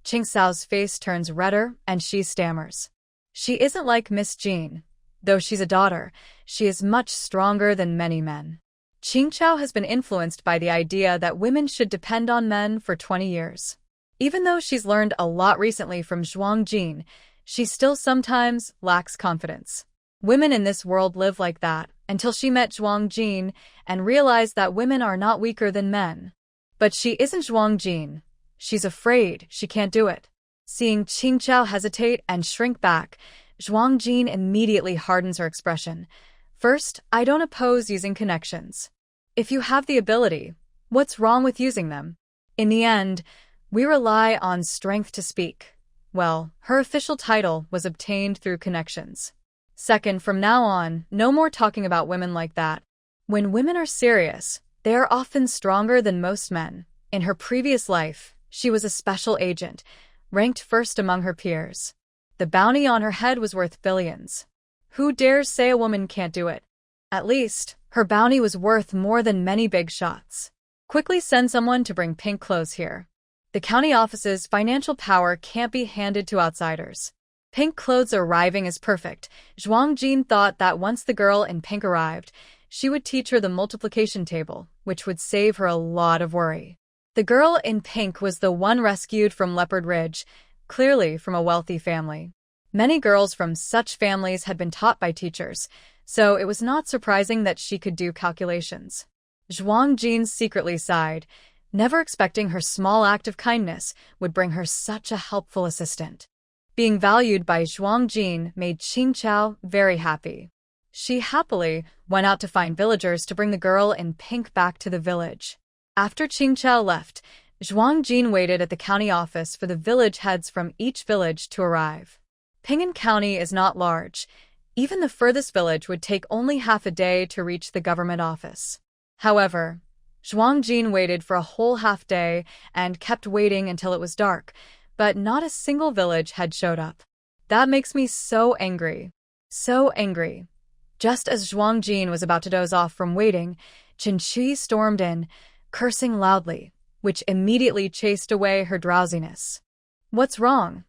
Qing Xiao's face turns redder and she stammers. She isn't like Miss Jean. Though she's a daughter, she is much stronger than many men. Qingqiao has been influenced by the idea that women should depend on men for 20 years. Even though she's learned a lot recently from Zhuang Jin, she still sometimes lacks confidence. Women in this world live like that until she met Zhuang Jin and realized that women are not weaker than men. But she isn't Zhuang Jin. She's afraid she can't do it. Seeing Qingqiao hesitate and shrink back, Zhuang Jin immediately hardens her expression. First, I don't oppose using connections. If you have the ability, what's wrong with using them? In the end, we rely on strength to speak. Well, her official title was obtained through connections. Second, from now on, no more talking about women like that. When women are serious, they are often stronger than most men. In her previous life, she was a special agent, ranked first among her peers. The bounty on her head was worth billions. Who dares say a woman can't do it? At least, her bounty was worth more than many big shots. Quickly send someone to bring pink clothes here. The county office's financial power can't be handed to outsiders. Pink clothes arriving is perfect. Zhuang Jin thought that once the girl in pink arrived, she would teach her the multiplication table, which would save her a lot of worry. The girl in pink was the one rescued from Leopard Ridge, clearly from a wealthy family. Many girls from such families had been taught by teachers, so it was not surprising that she could do calculations. Zhuang Jin secretly sighed, never expecting her small act of kindness would bring her such a helpful assistant. Being valued by Zhuang Jin made Qingqiao very happy. She happily went out to find villagers to bring the girl in pink back to the village. After Qingqiao left, Zhuang Jin waited at the county office for the village heads from each village to arrive. Ping'an County is not large. Even the furthest village would take only half a day to reach the government office. However, Zhuang Jin waited for a whole half day and kept waiting until it was dark, but not a single village had showed up. That makes me so angry. So angry. Just as Zhuang Jin was about to doze off from waiting, Chen Qi stormed in, cursing loudly, which immediately chased away her drowsiness. What's wrong?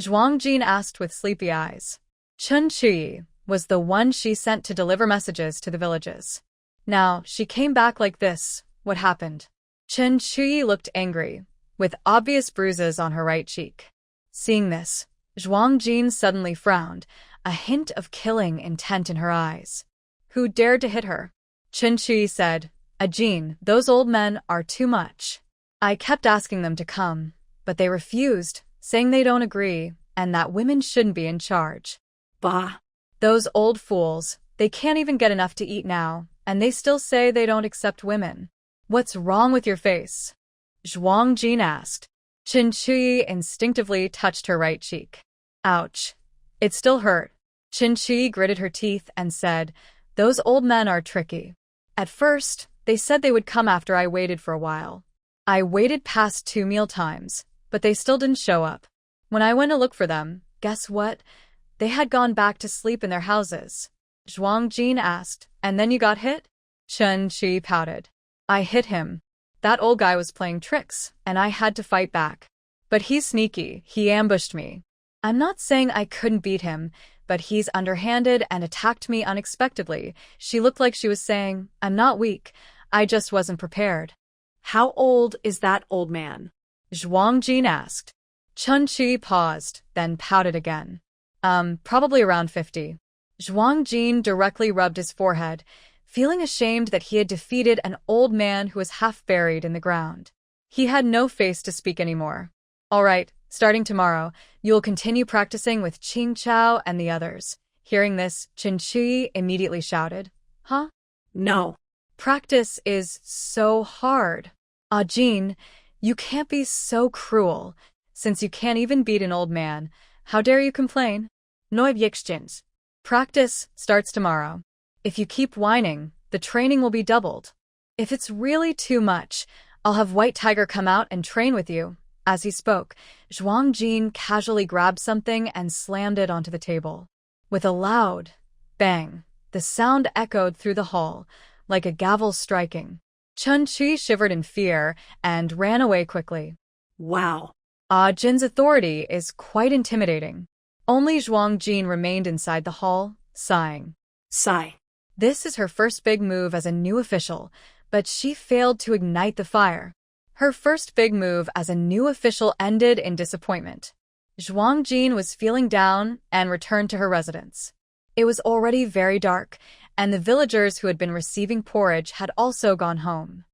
Zhuang Jin asked with sleepy eyes. Chen Qi was the one she sent to deliver messages to the villages. Now, she came back like this. What happened? Chen Qi looked angry, with obvious bruises on her right cheek. Seeing this, Zhuang Jin suddenly frowned, a hint of killing intent in her eyes. Who dared to hit her? Chen Qi said, Jin, those old men are too much. I kept asking them to come, but they refused, saying they don't agree, and that women shouldn't be in charge. Bah! Those old fools, they can't even get enough to eat now, and they still say they don't accept women. What's wrong with your face? Zhuang Jin asked. Chen Qi instinctively touched her right cheek. Ouch. It still hurt. Chen Qi gritted her teeth and said, Those old men are tricky. At first, they said they would come after I waited for a while. I waited past 2 meal times, but they still didn't show up. When I went to look for them, guess what? They had gone back to sleep in their houses. Zhuang Jin asked, And then you got hit? Chen Qi pouted. I hit him. That old guy was playing tricks, and I had to fight back. But he's sneaky, he ambushed me. I'm not saying I couldn't beat him, but he's underhanded and attacked me unexpectedly. She looked like she was saying, I'm not weak, I just wasn't prepared.
How old is that old man?
Zhuang Jin asked. Chen Qi paused, then pouted again. Probably around 50. Zhuang Jin directly rubbed his forehead, feeling ashamed that he had defeated an old man who was half buried in the ground. He had no face to speak anymore. All right, starting tomorrow, you'll continue practicing with Qingqiao and the others. Hearing this, Chen Qi immediately shouted, Huh?
No.
Practice is so hard. Jin, you can't be so cruel. Since you can't even beat an old man, how dare you complain?
No objections.
Practice starts tomorrow. If you keep whining, the training will be doubled. If it's really too much, I'll have White Tiger come out and train with you. As he spoke, Zhuang Jin casually grabbed something and slammed it onto the table. With a loud bang, the sound echoed through the hall, like a gavel striking. Chen Qi shivered in fear and ran away quickly.
Wow.
Jin's authority is quite intimidating. Only Zhuang Jin remained inside the hall, sighing.
Sigh.
This is her first big move as a new official, but she failed to ignite the fire. Her first big move as a new official ended in disappointment. Zhuang Jin was feeling down and returned to her residence. It was already very dark, and the villagers who had been receiving porridge had also gone home.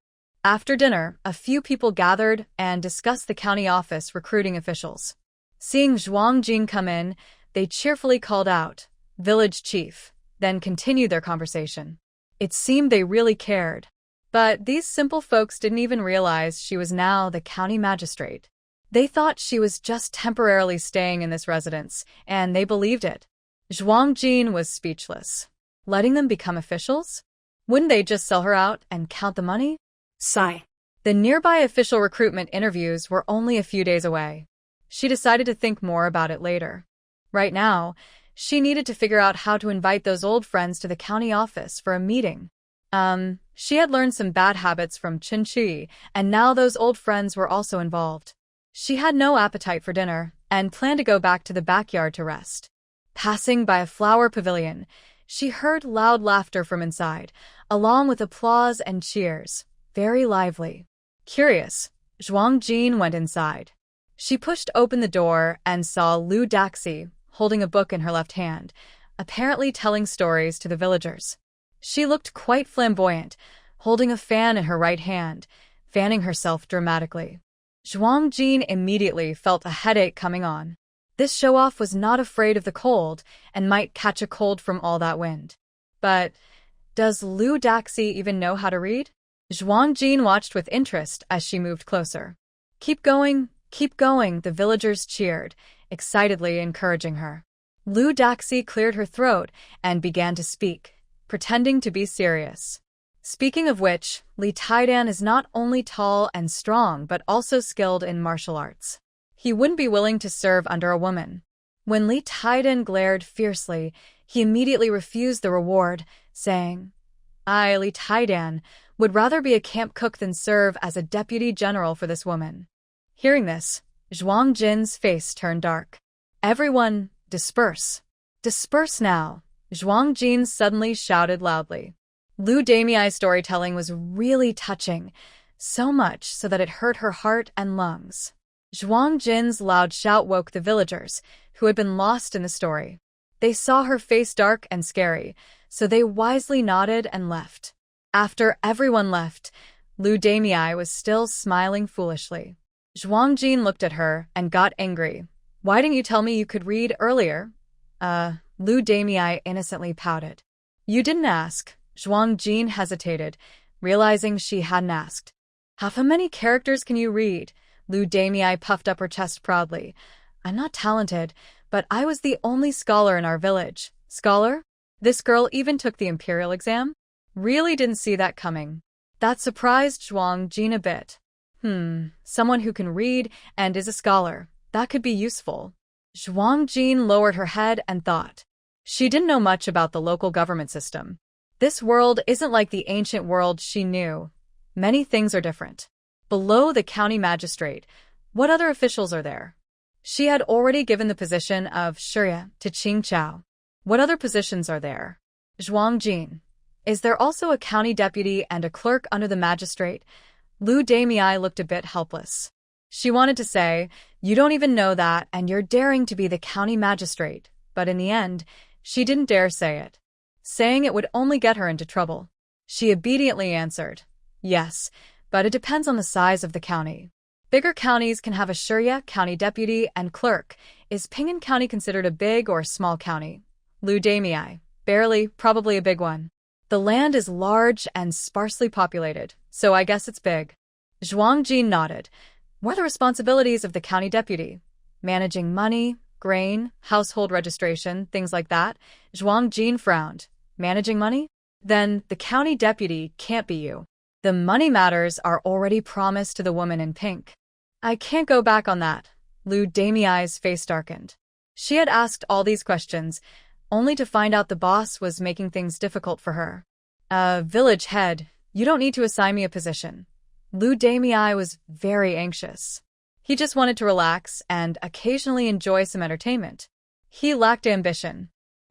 After dinner, a few people gathered and discussed the county office recruiting officials. Seeing Zhuang Jin come in, they cheerfully called out, "Village chief," then continued their conversation. It seemed they really cared. But these simple folks didn't even realize she was now the county magistrate. They thought she was just temporarily staying in this residence, and they believed it. Zhuang Jin was speechless. Letting them become officials? Wouldn't they just sell her out and count the money?
Sigh.
The nearby official recruitment interviews were only a few days away. She decided to think more about it later. Right now, she needed to figure out how to invite those old friends to the county office for a meeting. She had learned some bad habits from Chen Qi, and now those old friends were also involved. She had no appetite for dinner, and planned to go back to the backyard to rest. Passing by a flower pavilion, she heard loud laughter from inside, along with applause and cheers, very lively. Curious, Zhuang Jin went inside. She pushed open the door and saw Lu Daxi holding a book in her left hand, apparently telling stories to the villagers. She looked quite flamboyant, holding a fan in her right hand, fanning herself dramatically. Zhuang Jin immediately felt a headache coming on. This show-off was not afraid of the cold and might catch a cold from all that wind. But does Lu Daxi even know how to read? Zhuang Jin watched with interest as she moved closer. Keep going, the villagers cheered, excitedly encouraging her. Lu Daxi cleared her throat and began to speak, pretending to be serious. Speaking of which, Li Taidan is not only tall and strong but also skilled in martial arts. He wouldn't be willing to serve under a woman. When Li Taidan glared fiercely, he immediately refused the reward, saying, "I, Li Taidan, would rather be a camp cook than serve as a deputy general for this woman." Hearing this, Zhuang Jin's face turned dark. "Everyone, disperse. Disperse now," Zhuang Jin suddenly shouted loudly. Lu Damiai's storytelling was really touching, so much so that it hurt her heart and lungs. Zhuang Jin's loud shout woke the villagers, who had been lost in the story. They saw her face dark and scary, so they wisely nodded and left. After everyone left, Lu Damiai was still smiling foolishly. Zhuang Jin looked at her and got angry. "Why didn't you tell me you could read earlier?" Lu Damiai innocently pouted. "You didn't ask." Zhuang Jin hesitated, realizing she hadn't asked. "How many characters can you read?" Lu Damiai puffed up her chest proudly. "I'm not talented, but I was the only scholar in our village." "Scholar? This girl even took the imperial exam?" Really didn't see that coming. That surprised Zhuang Jin a bit. Someone who can read and is a scholar. That could be useful. Zhuang Jin lowered her head and thought. She didn't know much about the local government system. This world isn't like the ancient world she knew. Many things are different. Below the county magistrate, what other officials are there? She had already given the position of Shirya to Qing Chao. What other positions are there? Zhuang Jin. Is there also a county deputy and a clerk under the magistrate? Lu Damiai looked a bit helpless. She wanted to say, "You don't even know that, and you're daring to be the county magistrate," but in the end, she didn't dare say it. Saying it would only get her into trouble. She obediently answered, "Yes, but it depends on the size of the county. Bigger counties can have a Shirya, county deputy, and clerk. Is Pingan County considered a big or small county?" Lu Damiai. "Barely, probably a big one. The land is large and sparsely populated, so I guess it's big." Zhuang Jin nodded. "What are the responsibilities of the county deputy? Managing money, grain, household registration, things like that?" Zhuang Jin frowned. "Managing money? Then the county deputy can't be you. The money matters are already promised to the woman in pink." "I can't go back on that." Lu Damiai's face darkened. She had asked all these questions, only to find out the boss was making things difficult for her. Village head, you don't need to assign me a position." Lu Damiai was very anxious. He just wanted to relax and occasionally enjoy some entertainment. He lacked ambition.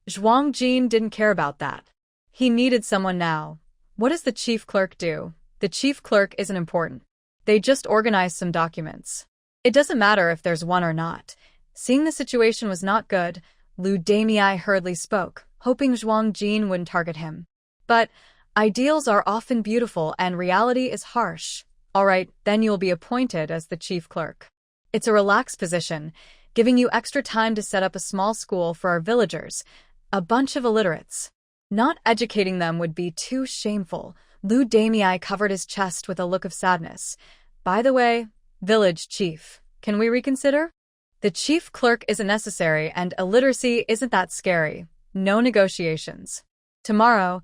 Zhuang Jin didn't care about that. He needed someone now. What does the chief clerk do? The chief clerk isn't important. They just organize some documents. It doesn't matter if there's one or not. Seeing the situation was not good, Lu Damei hurriedly spoke, hoping Zhuang Jin wouldn't target him. But ideals are often beautiful and reality is harsh. All right, then you'll be appointed as the chief clerk. It's a relaxed position, giving you extra time to set up a small school for our villagers, a bunch of illiterates. Not educating them would be too shameful. Lu Damei covered his chest with a look of sadness. By the way, village chief, can we reconsider? The chief clerk isn't necessary and illiteracy isn't that scary. No negotiations. Tomorrow,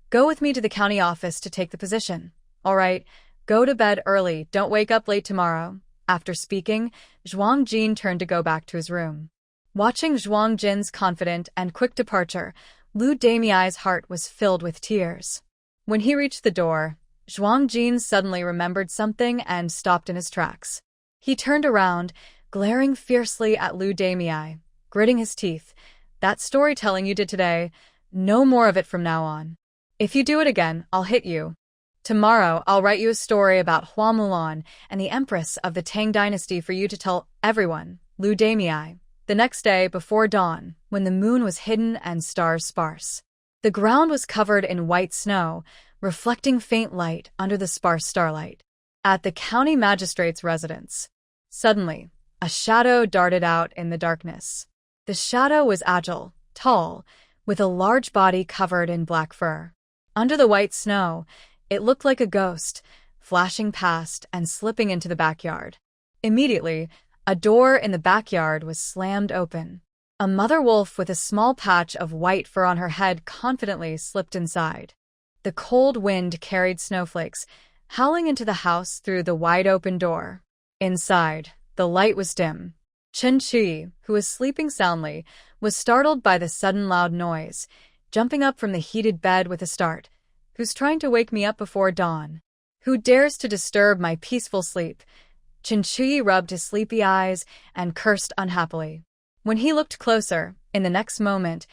go with me to the county office to take the position. All right, go to bed early, don't wake up late tomorrow. After speaking, Zhuang Jin turned to go back to his room. Watching Zhuang Jin's confident and quick departure, Lu Damei's heart was filled with tears. When he reached the door, Zhuang Jin suddenly remembered something and stopped in his tracks. He turned around, glaring fiercely at Lu Damei, gritting his teeth. That storytelling you did today, no more of it from now on. If you do it again, I'll hit you. Tomorrow, I'll write you a story about Hua Mulan and the Empress of the Tang Dynasty for you to tell everyone, Lu Damei. The next day, before dawn, when the moon was hidden and stars sparse. The ground was covered in white snow, reflecting faint light under the sparse starlight. At the county magistrate's residence, suddenly, a shadow darted out in the darkness. The shadow was agile, tall, with a large body covered in black fur. Under the white snow, it looked like a ghost, flashing past and slipping into the backyard. Immediately, a door in the backyard was slammed open. A mother wolf with a small patch of white fur on her head confidently slipped inside. The cold wind carried snowflakes, howling into the house through the wide-open door. Inside, the light was dim. Chen Qi, who was sleeping soundly, was startled by the sudden loud noise, jumping up from the heated bed with a start. Who's trying to wake me up before dawn? Who dares to disturb my peaceful sleep? Chen Qi rubbed his sleepy eyes and cursed unhappily. When he looked closer, in the next moment,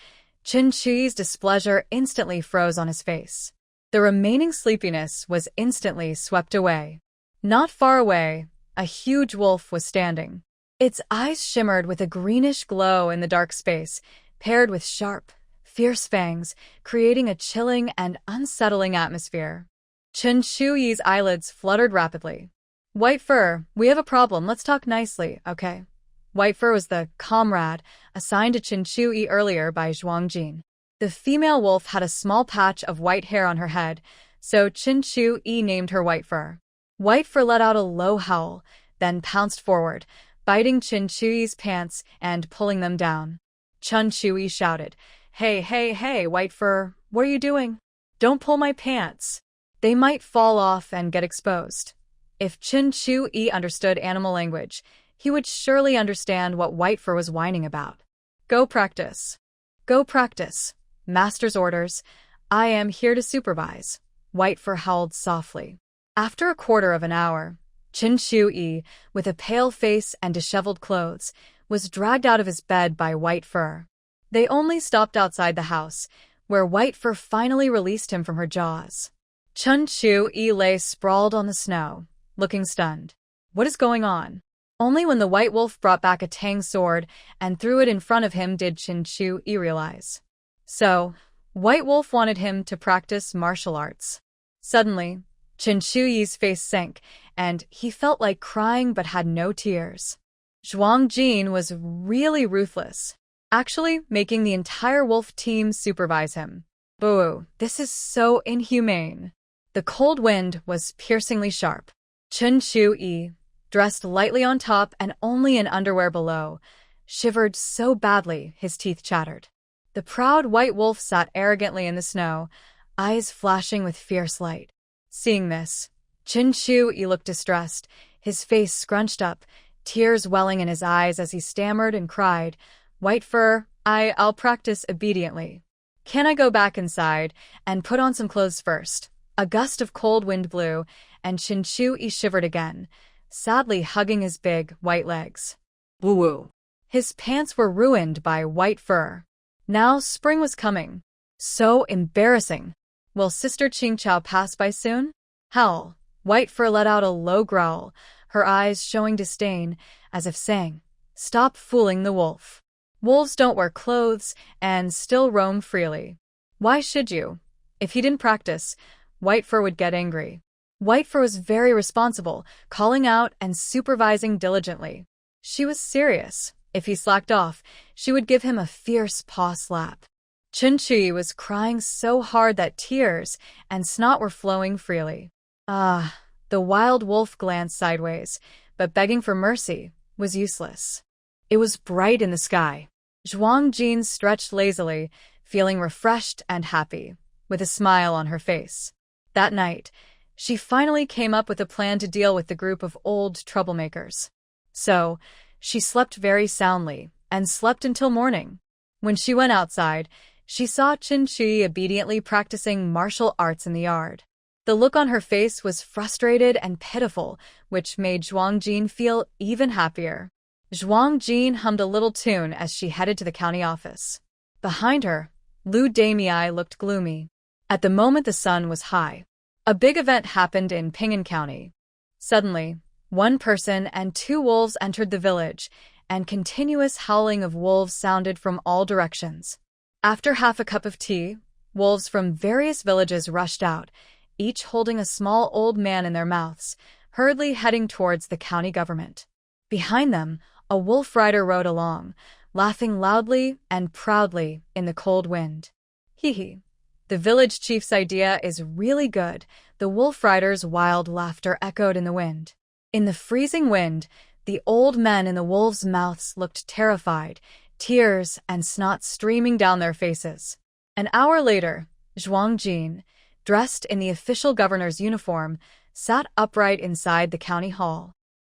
Chen Qi's displeasure instantly froze on his face. The remaining sleepiness was instantly swept away. Not far away, a huge wolf was standing. Its eyes shimmered with a greenish glow in the dark space, paired with sharp, fierce fangs, creating a chilling and unsettling atmosphere. Chen Qi's eyelids fluttered rapidly. White Fur, we have a problem. Let's talk nicely, okay? White Fur was the comrade assigned to Chen Qi earlier by Zhuang Jin. The female wolf had a small patch of white hair on her head, so Chen Qi named her White Fur. White Fur let out a low howl, then pounced forward, biting Chen Qi's pants and pulling them down. Chen Qi shouted, Hey, White Fur, what are you doing? Don't pull my pants. They might fall off and get exposed. If Chen Qi understood animal language, he would surely understand what White Fur was whining about. Go practice. Go practice. Master's orders. I am here to supervise. White Fur howled softly. After a quarter of an hour, Chen Qi, with a pale face and disheveled clothes, was dragged out of his bed by White Fur. They only stopped outside the house, where White Fur finally released him from her jaws. Chen Qi lay sprawled on the snow, looking stunned. What is going on? Only when the white wolf brought back a Tang sword and threw it in front of him did Chen Qi realize. So, White Wolf wanted him to practice martial arts. Suddenly, Chen Qi's face sank, and he felt like crying but had no tears. Zhuang Jin was really ruthless, actually making the entire wolf team supervise him. Boo, this is so inhumane. The cold wind was piercingly sharp. Chen Qi, dressed lightly on top and only in underwear below, shivered so badly his teeth chattered. The proud white wolf sat arrogantly in the snow, eyes flashing with fierce light. Seeing this, Chen Qi looked distressed, his face scrunched up, tears welling in his eyes as he stammered and cried, White Fur, I'll practice obediently. Can I go back inside and put on some clothes first? A gust of cold wind blew, and Chen Qi shivered again, sadly hugging his big, white legs.
Woo-woo.
His pants were ruined by white fur. Now spring was coming. So embarrassing. Will Sister Qingqiao pass by soon? Howl. White fur let out a low growl, her eyes showing disdain, as if saying, "Stop fooling the wolf." Wolves don't wear clothes and still roam freely. Why should you? If he didn't practice, White Fur would get angry. White Fur was very responsible, calling out and supervising diligently. She was serious. If he slacked off, she would give him a fierce paw slap. Chun-Chi was crying so hard that tears and snot were flowing freely. The wild wolf glanced sideways, but begging for mercy was useless. It was bright in the sky. Zhuang Jin stretched lazily, feeling refreshed and happy, with a smile on her face. That night, she finally came up with a plan to deal with the group of old troublemakers. So, she slept very soundly, and slept until morning. When she went outside, she saw Qin-Chi obediently practicing martial arts in the yard. The look on her face was frustrated and pitiful, which made Zhuang Jin feel even happier. Zhuang Jin hummed a little tune as she headed to the county office. Behind her, Lu Damei looked gloomy. At the moment the sun was high. A big event happened in Ping'an County. Suddenly, one person and two wolves entered the village, and continuous howling of wolves sounded from all directions. After half a cup of tea, wolves from various villages rushed out, each holding a small old man in their mouths, hurriedly heading towards the county government. Behind them, a wolf rider rode along, laughing loudly and proudly in the cold wind. Hee hee. The village chief's idea is really good, the wolf rider's wild laughter echoed in the wind. In the freezing wind, the old men in the wolves' mouths looked terrified, tears and snot streaming down their faces. An hour later, Zhuang Jin, dressed in the official governor's uniform, sat upright inside the county hall.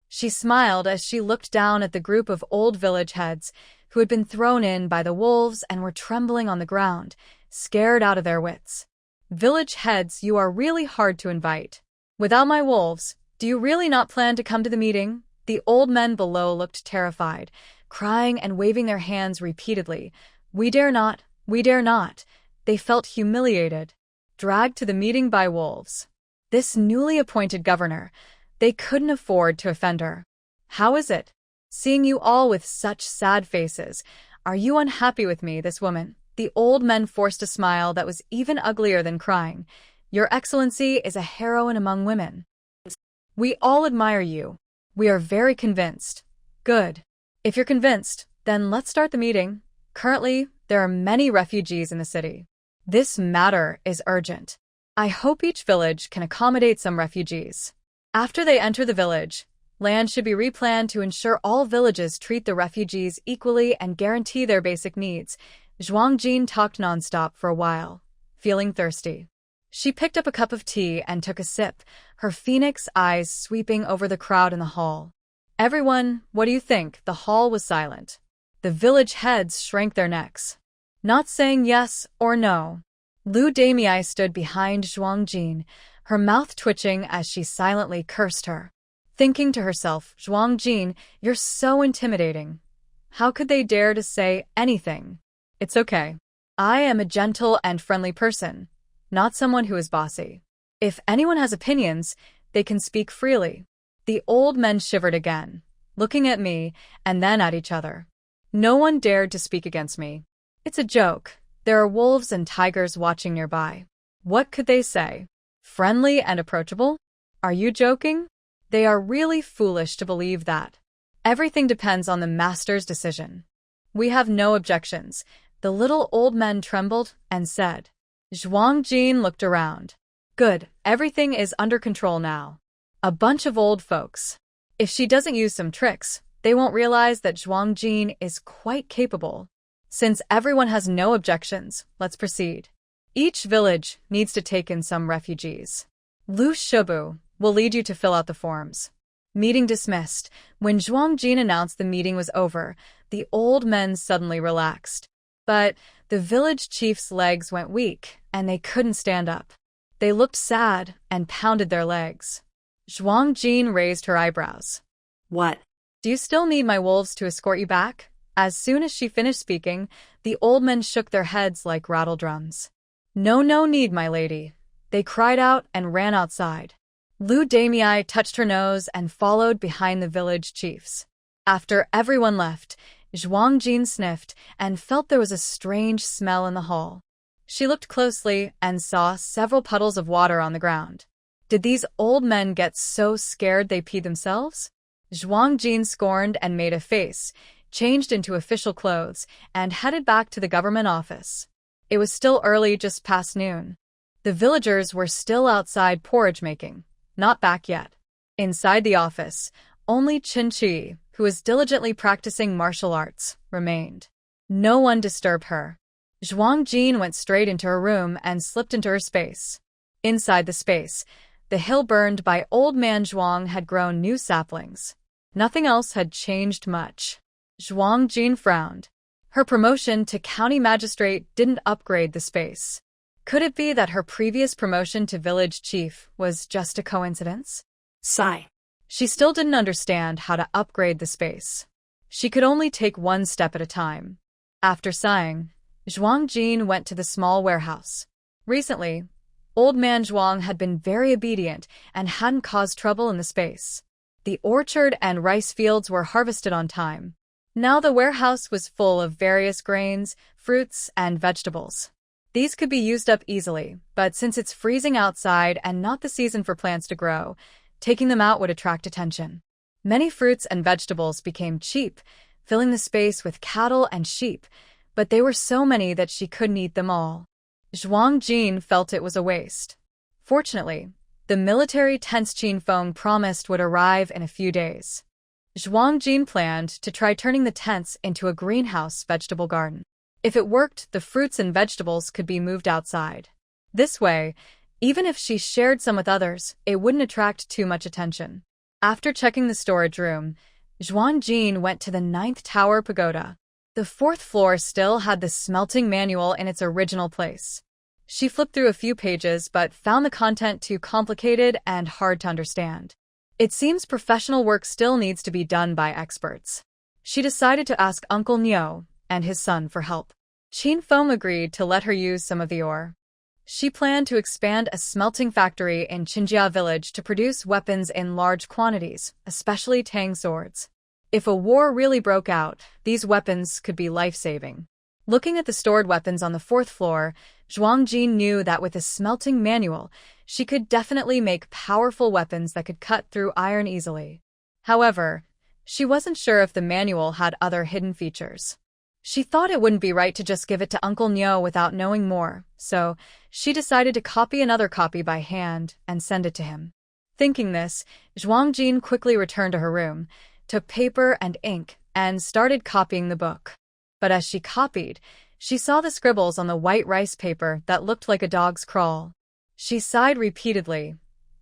She smiled as she looked down at the group of old village heads who had been thrown in by the wolves and were trembling on the ground, scared out of their wits. Village heads, you are really hard to invite. Without my wolves, do you really not plan to come to the meeting? The old men below looked terrified, crying and waving their hands repeatedly. We dare not, we dare not. They felt humiliated, dragged to the meeting by wolves. This newly appointed governor, they couldn't afford to offend her. How is it? Seeing you all with such sad faces, are you unhappy with me, this woman? The old men forced a smile that was even uglier than crying. Your Excellency is a heroine among women. We all admire you. We are very convinced. Good. If you're convinced, then let's start the meeting. Currently, there are many refugees in the city. This matter is urgent. I hope each village can accommodate some refugees. After they enter the village, land should be replanned to ensure all villages treat the refugees equally and guarantee their basic needs. Zhuang Jin talked nonstop for a while, feeling thirsty. She picked up a cup of tea and took a sip, her phoenix eyes sweeping over the crowd in the hall. Everyone, what do you think? The hall was silent. The village heads shrank their necks, not saying yes or no. Lu Damei stood behind Zhuang Jin, her mouth twitching as she silently cursed her. Thinking to herself, Zhuang Jin, you're so intimidating. How could they dare to say anything? It's okay. I am a gentle and friendly person, not someone who is bossy. If anyone has opinions, they can speak freely. The old men shivered again, looking at me and then at each other. No one dared to speak against me. It's a joke. There are wolves and tigers watching nearby. What could they say? Friendly and approachable? Are you joking? They are really foolish to believe that. Everything depends on the master's decision. We have no objections. The little old men trembled and said. Zhuang Jin looked around. Good, everything is under control now. A bunch of old folks. If she doesn't use some tricks, they won't realize that Zhuang Jin is quite capable. Since everyone has no objections, let's proceed. Each village needs to take in some refugees. Lu Shubu will lead you to fill out the forms. Meeting dismissed. When Zhuang Jin announced the meeting was over, the old men suddenly relaxed. But the village chief's legs went weak, and they couldn't stand up. They looked sad and pounded their legs. Zhuang Jin raised her eyebrows.
What?
Do you still need my wolves to escort you back? As soon as she finished speaking, the old men shook their heads like rattle drums. "No, no need, my lady," they cried out and ran outside. Lu Damii touched her nose and followed behind the village chiefs. After everyone left, Zhuang Jin sniffed and felt there was a strange smell in the hall. She looked closely and saw several puddles of water on the ground. Did these old men get so scared they peed themselves? Zhuang Jin scorned and made a face, changed into official clothes, and headed back to the government office. It was still early, just past noon. The villagers were still outside porridge making, not back yet. Inside the office, only Qin Qi, who was diligently practicing martial arts, remained. No one disturbed her. Zhuang Jin went straight into her room and slipped into her space. Inside the space, the hill burned by old man Zhuang had grown new saplings. Nothing else had changed much. Zhuang Jin frowned. Her promotion to county magistrate didn't upgrade the space. Could it be that her previous promotion to village chief was just a coincidence?
Sigh.
She still didn't understand how to upgrade the space. She could only take one step at a time. After sighing, Zhuang Jin went to the small warehouse. Recently, old man Zhuang had been very obedient and hadn't caused trouble in the space. The orchard and rice fields were harvested on time. Now the warehouse was full of various grains, fruits, and vegetables. These could be used up easily, but since it's freezing outside and not the season for plants to grow, taking them out would attract attention. Many fruits and vegetables became cheap, filling the space with cattle and sheep, but they were so many that she couldn't eat them all. Zhuang Jin felt it was a waste. Fortunately, the military tents Qin Feng promised would arrive in a few days. Zhuang Jin planned to try turning the tents into a greenhouse vegetable garden. If it worked, the fruits and vegetables could be moved outside. This way, even if she shared some with others, it wouldn't attract too much attention. After checking the storage room, Zhuang Jin went to the 9th Tower Pagoda. The 4th floor still had the smelting manual in its original place. She flipped through a few pages but found the content too complicated and hard to understand. It seems professional work still needs to be done by experts. She decided to ask Uncle Neo and his son for help. Qin Feng agreed to let her use some of the ore. She planned to expand a smelting factory in Qinjia village to produce weapons in large quantities, especially tang swords. If a war really broke out, these weapons could be life-saving. Looking at the stored weapons on the 4th floor, Zhuang Jin knew that with a smelting manual, she could definitely make powerful weapons that could cut through iron easily. However, she wasn't sure if the manual had other hidden features. She thought it wouldn't be right to just give it to Uncle Neo without knowing more, so she decided to copy another copy by hand and send it to him. Thinking this, Zhuang Jin quickly returned to her room, took paper and ink, and started copying the book. But as she copied, she saw the scribbles on the white rice paper that looked like a dog's crawl. She sighed repeatedly,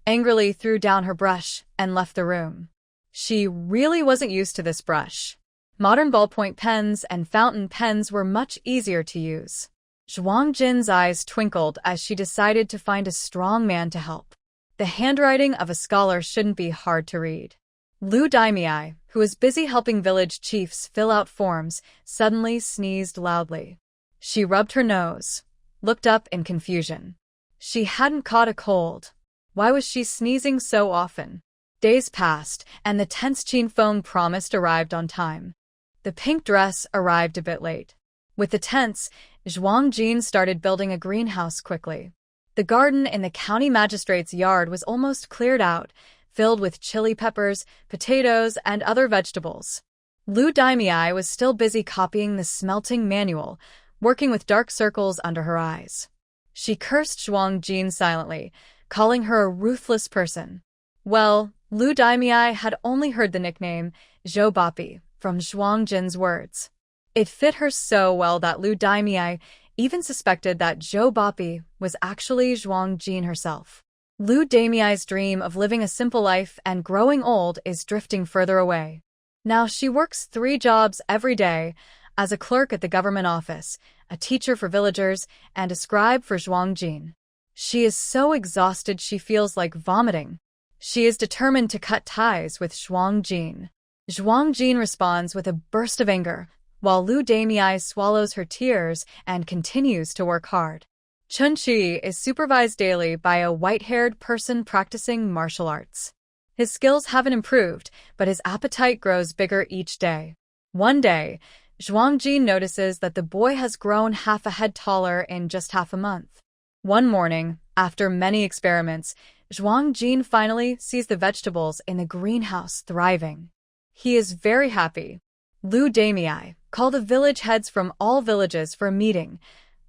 angrily threw down her brush, and left the room. She really wasn't used to this brush. Modern ballpoint pens and fountain pens were much easier to use. Zhuang Jin's eyes twinkled as she decided to find a strong man to help. The handwriting of a scholar shouldn't be hard to read. Lu Daimii, who was busy helping village chiefs fill out forms, suddenly sneezed loudly. She rubbed her nose, looked up in confusion. She hadn't caught a cold. Why was she sneezing so often? Days passed, and the tents Qin Feng promised arrived on time. The pink dress arrived a bit late. With the tents, Zhuang Jin started building a greenhouse quickly. The garden in the county magistrate's yard was almost cleared out, filled with chili peppers, potatoes, and other vegetables. Lu Daimii was still busy copying the smelting manual, working with dark circles under her eyes. She cursed Zhuang Jin silently, calling her a ruthless person. Well, Lu Daimii had only heard the nickname Zhou Bapi from Zhuang Jin's words. It fit her so well that Lu Daimii even suspected that Zhou Bapi was actually Zhuang Jin herself. Lu Daimii's dream of living a simple life and growing old is drifting further away. Now she works 3 jobs every day, as a clerk at the government office, a teacher for villagers, and a scribe for Zhuang Jin. She is so exhausted she feels like vomiting. She is determined to cut ties with Zhuang Jin. Zhuang Jin responds with a burst of anger. while Lu Damei swallows her tears and continues to work hard. Chun-Chi is supervised daily by a white-haired person practicing martial arts. His skills haven't improved, but his appetite grows bigger each day. One day, Zhuang Jin notices that the boy has grown half a head taller in just half a month. One morning, after many experiments, Zhuang Jin finally sees the vegetables in the greenhouse thriving. He is very happy. Lu Damei, call the village heads from all villages for a meeting.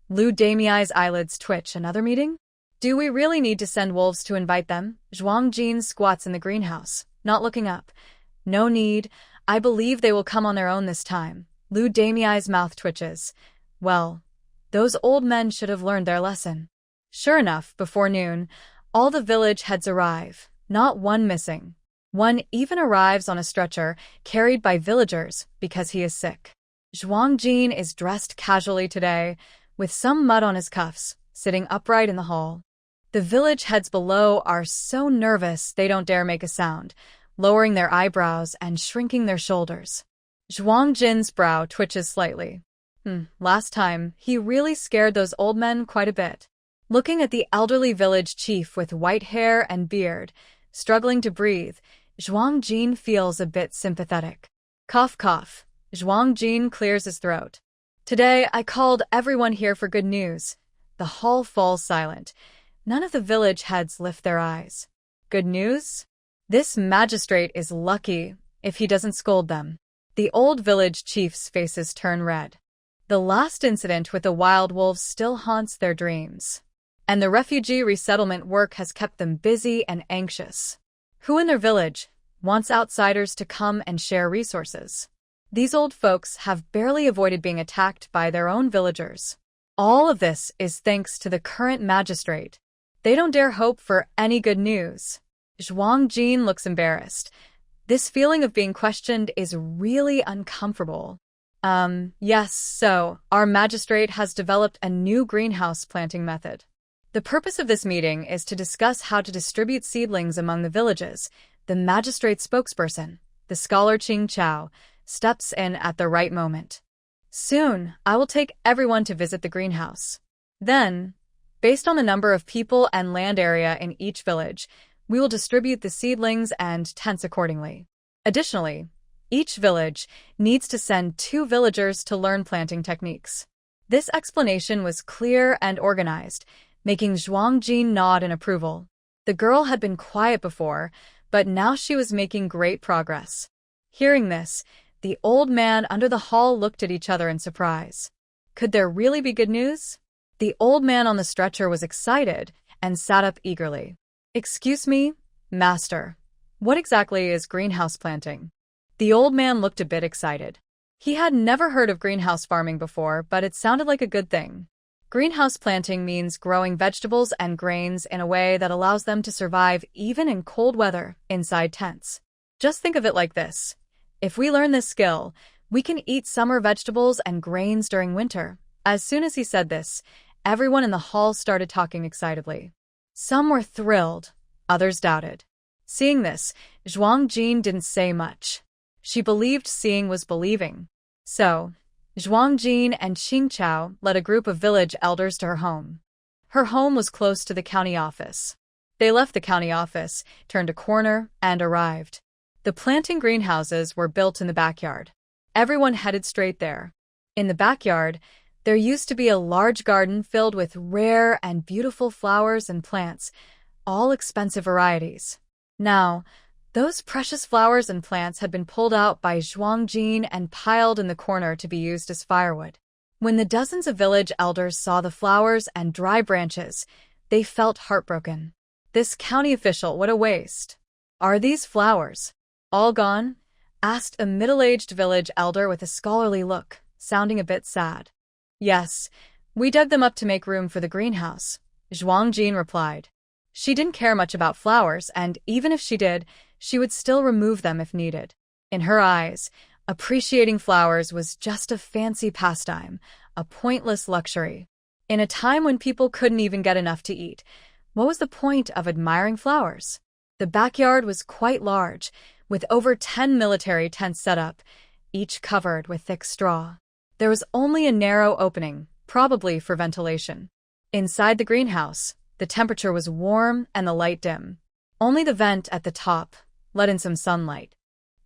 Lu Damei's eyelids twitch. Another meeting? Do we really need to send wolves to invite them? Zhuang Jin squats in the greenhouse, not looking up. No need. I believe they will come on their own this time. Lu Damei's mouth twitches. Well, those old men should have learned their lesson. Sure enough, before noon, all the village heads arrive, not one missing. One even arrives on a stretcher, carried by villagers because he is sick. Zhuang Jin is dressed casually today, with some mud on his cuffs, sitting upright in the hall. The village heads below are so nervous they don't dare make a sound, lowering their eyebrows and shrinking their shoulders. Zhuang Jin's brow twitches slightly. Last time, he really scared those old men quite a bit. Looking at the elderly village chief with white hair and beard, struggling to breathe, Zhuang Jin feels a bit sympathetic. Cough, cough. Zhuang Jin clears his throat. Today, I called everyone here for good news. The hall falls silent. None of the village heads lift their eyes. Good news? This magistrate is lucky if he doesn't scold them. The old village chief's faces turn red. The last incident with the wild wolves still haunts their dreams. And the refugee resettlement work has kept them busy and anxious. Who in their village wants outsiders to come and share resources? These old folks have barely avoided being attacked by their own villagers. All of this is thanks to the current magistrate. They don't dare hope for any good news. Zhuang Jin looks embarrassed. This feeling of being questioned is really uncomfortable. Yes, so our magistrate has developed a new greenhouse planting method. The purpose of this meeting is to discuss how to distribute seedlings among the villages. The magistrate's spokesperson, the scholar Qing Chao, steps in at the right moment. Soon, I will take everyone to visit the greenhouse. Then, based on the number of people and land area in each village, we will distribute the seedlings and tents accordingly. Additionally, each village needs to send 2 villagers to learn planting techniques. This explanation was clear and organized, making Zhuang Jin nod in approval. The girl had been quiet before, but now she was making great progress. Hearing this, the old man under the hall looked at each other in surprise. Could there really be good news? The old man on the stretcher was excited and sat up eagerly. Excuse me, master. What exactly is greenhouse planting? The old man looked a bit excited. He had never heard of greenhouse farming before, but it sounded like a good thing. Greenhouse planting means growing vegetables and grains in a way that allows them to survive even in cold weather inside tents. Just think of it like this. If we learn this skill, we can eat summer vegetables and grains during winter. As soon as he said this, everyone in the hall started talking excitedly. Some were thrilled, others doubted. Seeing this, Zhuang Jin didn't say much. She believed seeing was believing. So, Zhuang Jin and Qing Chao led a group of village elders to her home. Her home was close to the county office. They left the county office, turned a corner, and arrived. The planting greenhouses were built in the backyard. Everyone headed straight there. In the backyard, there used to be a large garden filled with rare and beautiful flowers and plants, all expensive varieties. Now, those precious flowers and plants had been pulled out by Zhuang Jin and piled in the corner to be used as firewood. When the dozens of village elders saw the flowers and dry branches, they felt heartbroken. This county official, what a waste. Are these flowers all gone? Asked a middle-aged village elder with a scholarly look, sounding a bit sad. Yes, we dug them up to make room for the greenhouse, Zhuang Jin replied. She didn't care much about flowers, and even if she did, she would still remove them if needed. In her eyes, appreciating flowers was just a fancy pastime, a pointless luxury. In a time when people couldn't even get enough to eat, what was the point of admiring flowers? The backyard was quite large, with over 10 military tents set up, each covered with thick straw. There was only a narrow opening, probably for ventilation. Inside the greenhouse, the temperature was warm and the light dim. Only the vent at the top let in some sunlight.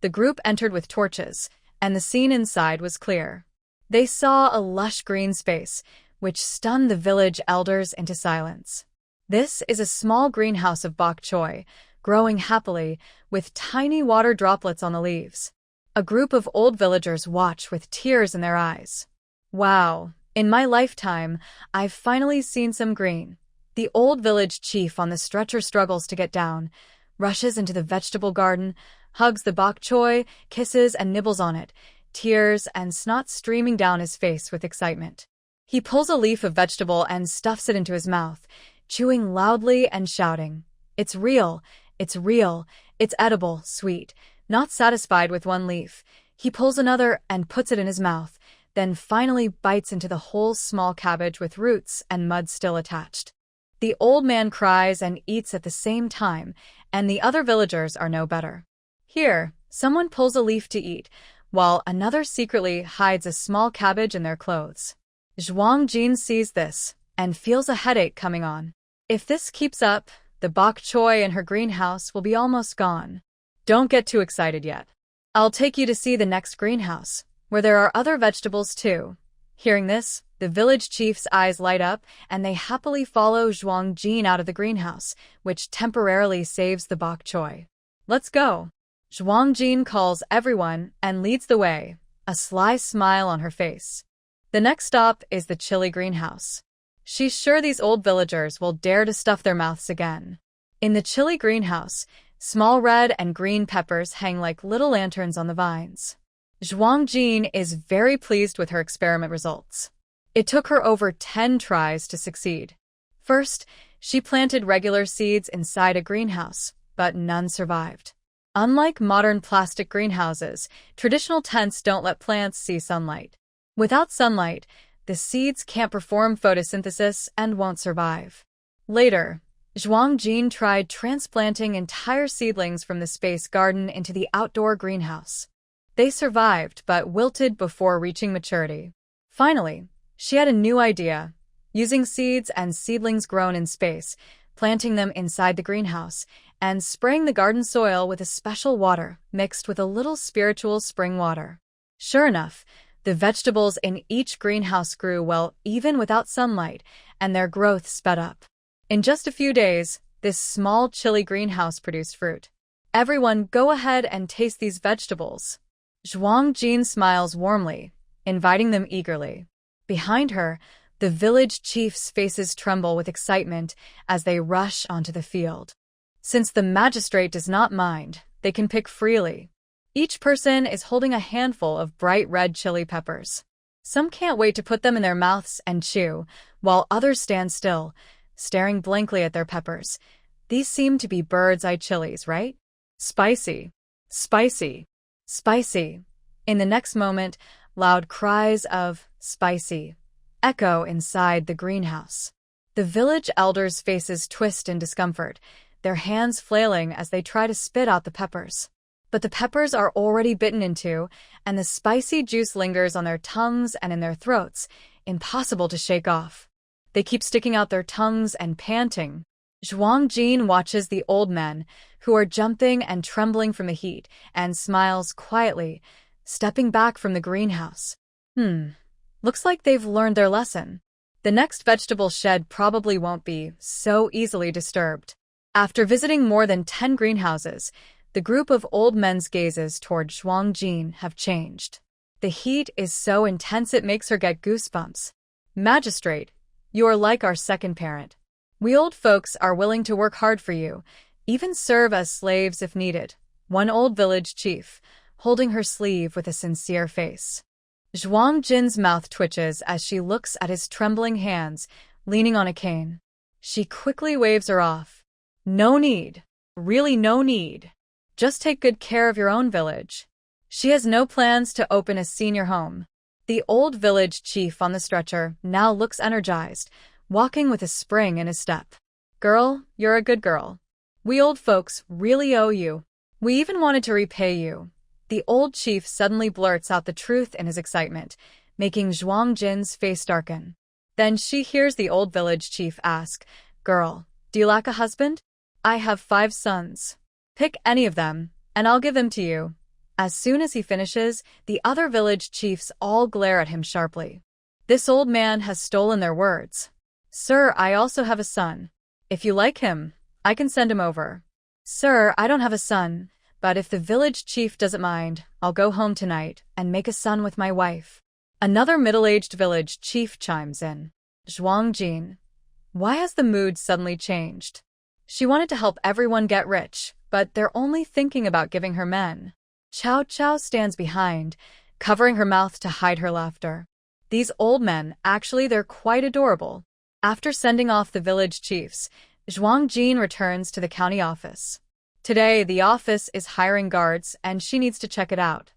The group entered with torches, and the scene inside was clear. They saw a lush green space, which stunned the village elders into silence. This is a small greenhouse of bok choy, growing happily, with tiny water droplets on the leaves. A group of old villagers watch with tears in their eyes. Wow, in my lifetime, I've finally seen some green. The old village chief on the stretcher struggles to get down, rushes into the vegetable garden, hugs the bok choy, kisses and nibbles on it, tears and snot streaming down his face with excitement. He pulls a leaf of vegetable and stuffs it into his mouth, chewing loudly and shouting, "It's real, it's real, it's edible, sweet." Not satisfied with one leaf, he pulls another and puts it in his mouth, then finally bites into the whole small cabbage with roots and mud still attached. The old man cries and eats at the same time, and the other villagers are no better. Here, someone pulls a leaf to eat, while another secretly hides a small cabbage in their clothes. Zhuang Jin sees this and feels a headache coming on. If this keeps up, the bok choy in her greenhouse will be almost gone. Don't get too excited yet. I'll take you to see the next greenhouse, where there are other vegetables too. Hearing this, the village chief's eyes light up, and they happily follow Zhuang Jin out of the greenhouse, which temporarily saves the bok choy. Let's go. Zhuang Jin calls everyone and leads the way, a sly smile on her face. The next stop is the chili greenhouse. She's sure these old villagers will dare to stuff their mouths again. In the chili greenhouse, small red and green peppers hang like little lanterns on the vines. Zhuang Jin is very pleased with her experiment results. It took her over 10 tries to succeed. First, she planted regular seeds inside a greenhouse, but none survived. Unlike modern plastic greenhouses, traditional tents don't let plants see sunlight. Without sunlight, the seeds can't perform photosynthesis and won't survive. Later, Zhuang Jin tried transplanting entire seedlings from the space garden into the outdoor greenhouse. They survived but wilted before reaching maturity. Finally, she had a new idea, using seeds and seedlings grown in space, planting them inside the greenhouse, and spraying the garden soil with a special water mixed with a little spiritual spring water. Sure enough, the vegetables in each greenhouse grew well even without sunlight, and their growth sped up. In just a few days, this small chili greenhouse produced fruit. Everyone go ahead and taste these vegetables. Zhuang Jin smiles warmly, inviting them eagerly. Behind her, the village chiefs' faces tremble with excitement as they rush onto the field. Since the magistrate does not mind, they can pick freely. Each person is holding a handful of bright red chili peppers. Some can't wait to put them in their mouths and chew, while others stand still, staring blankly at their peppers. These seem to be bird's-eye chilies, right? Spicy, spicy, spicy. In the next moment, loud cries of spicy echo inside the greenhouse. The village elders' faces twist in discomfort, their hands flailing as they try to spit out the peppers. But the peppers are already bitten into, and the spicy juice lingers on their tongues and in their throats, impossible to shake off. They keep sticking out their tongues and panting. Zhuang Jin watches the old men, who are jumping and trembling from the heat, and smiles quietly, stepping back from the greenhouse. Looks like they've learned their lesson. The next vegetable shed probably won't be so easily disturbed. After visiting more than 10 greenhouses, the group of old men's gazes toward Zhuang Jin have changed. The heat is so intense it makes her get goosebumps. Magistrate, you are like our second parent. We old folks are willing to work hard for you, even serve as slaves if needed. One old village chief, holding her sleeve with a sincere face. Zhuang Jin's mouth twitches as she looks at his trembling hands, leaning on a cane. She quickly waves her off. No need. Really no need. Just take good care of your own village. She has no plans to open a senior home. The old village chief on the stretcher now looks energized, walking with a spring in his step. Girl, you're a good girl. We old folks really owe you. We even wanted to repay you. The old chief suddenly blurts out the truth in his excitement, making Zhuang Jin's face darken. Then she hears the old village chief ask, "Girl, do you lack a husband? I have 5 sons. Pick any of them, and I'll give them to you." As soon as he finishes, the other village chiefs all glare at him sharply. This old man has stolen their words. "Sir, I also have a son. If you like him, I can send him over." "Sir, I don't have a son, but if the village chief doesn't mind, I'll go home tonight and make a son with my wife." Another middle-aged village chief chimes in. Zhuang Jin. Why has the mood suddenly changed? She wanted to help everyone get rich, but they're only thinking about giving her men. Chow Chow stands behind, covering her mouth to hide her laughter. These old men, actually they're quite adorable. After sending off the village chiefs, Zhuang Jin returns to the county office. Today, the office is hiring guards, and she needs to check it out.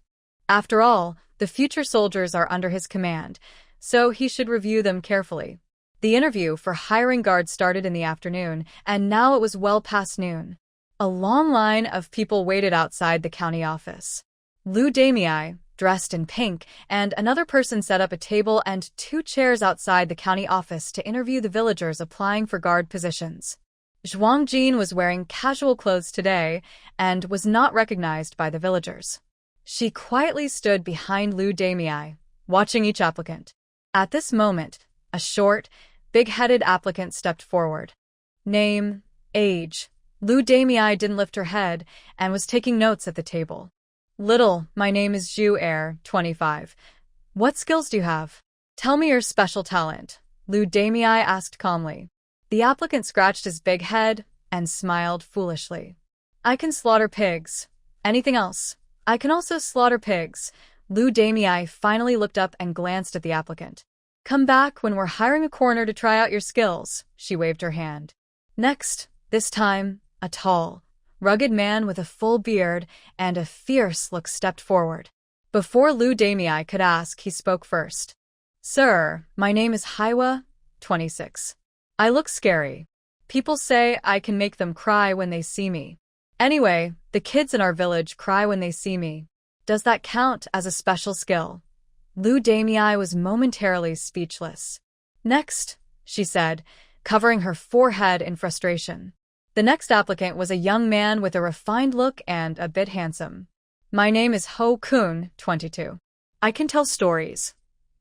After all, the future soldiers are under his command, so he should review them carefully. The interview for hiring guards started in the afternoon, and now it was well past noon. A long line of people waited outside the county office. Lu Damei, dressed in pink, and another person set up a table and 2 chairs outside the county office to interview the villagers applying for guard positions. Zhuang Jin was wearing casual clothes today and was not recognized by the villagers. She quietly stood behind Lu Damei, watching each applicant. At this moment, a short, big-headed applicant stepped forward. Name, age. Lu Damei didn't lift her head and was taking notes at the table. Little, my name is Zhu Air, 25. What skills do you have? Tell me your special talent, Lu Damei asked calmly. The applicant scratched his big head and smiled foolishly. I can slaughter pigs. Anything else? I can also slaughter pigs. Lu Damei finally looked up and glanced at the applicant. Come back when we're hiring a coroner to try out your skills, she waved her hand. Next, this time, a tall, rugged man with a full beard and a fierce look stepped forward. Before Lu Damei could ask, he spoke first. Sir, my name is Haiwa, 26. I look scary. People say I can make them cry when they see me. Anyway, the kids in our village cry when they see me. Does that count as a special skill? Lu Damei was momentarily speechless. Next, she said, covering her forehead in frustration. The next applicant was a young man with a refined look and a bit handsome. My name is Ho Kun, 22. I can tell stories.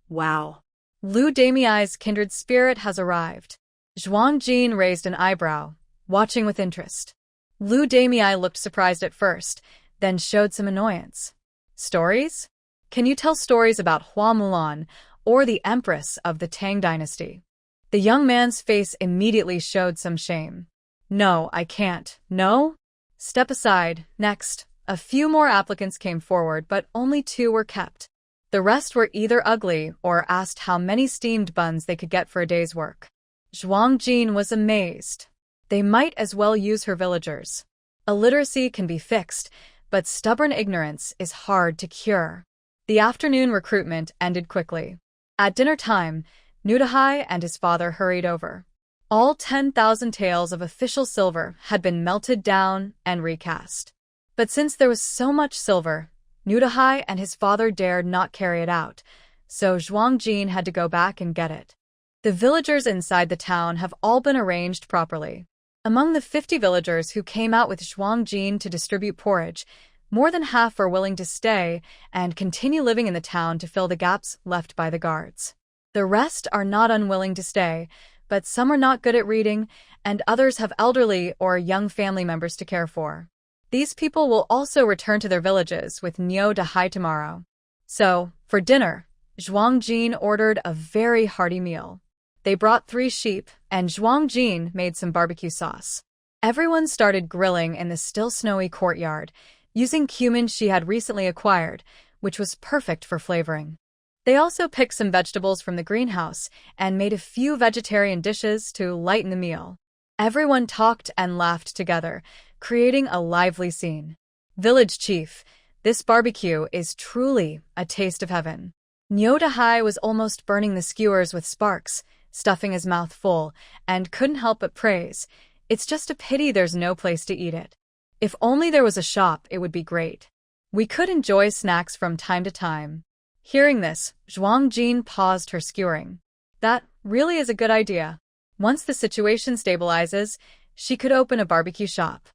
Wow. Lu Damei's kindred spirit has arrived. Zhuang Jin raised an eyebrow, watching with interest. Lu Damei looked surprised at first, then showed some annoyance. Stories? Can you tell stories about Hua Mulan or the Empress of the Tang Dynasty? The young man's face immediately showed some shame. No, I can't. No? Step aside. Next, a few more applicants came forward, but only 2 were kept. The rest were either ugly or asked how many steamed buns they could get for a day's work. Zhuang Jin was amazed. They might as well use her villagers. Illiteracy can be fixed, but stubborn ignorance is hard to cure. The afternoon recruitment ended quickly. At dinner time, Nudahai and his father hurried over. All 10,000 taels of official silver had been melted down and recast. But since there was so much silver, Nudahai and his father dared not carry it out, so Zhuang Jin had to go back and get it. The villagers inside the town have all been arranged properly. Among the 50 villagers who came out with Zhuang Jin to distribute porridge, more than half are willing to stay and continue living in the town to fill the gaps left by the guards. The rest are not unwilling to stay, but some are not good at reading, and others have elderly or young family members to care for. These people will also return to their villages with Nyo Dahai tomorrow. So, for dinner, Zhuang Jin ordered a very hearty meal. They brought 3 sheep, and Zhuang Jin made some barbecue sauce. Everyone started grilling in the still snowy courtyard, using cumin she had recently acquired, which was perfect for flavoring. They also picked some vegetables from the greenhouse and made a few vegetarian dishes to lighten the meal. Everyone talked and laughed together, creating a lively scene. Village chief, this barbecue is truly a taste of heaven. Nyo Dahai was almost burning the skewers with sparks, stuffing his mouth full, and couldn't help but praise. It's just a pity there's no place to eat it. If only there was a shop, it would be great. We could enjoy snacks from time to time. Hearing this, Zhuang Jin paused her skewering. That really is a good idea. Once the situation stabilizes, she could open a barbecue shop.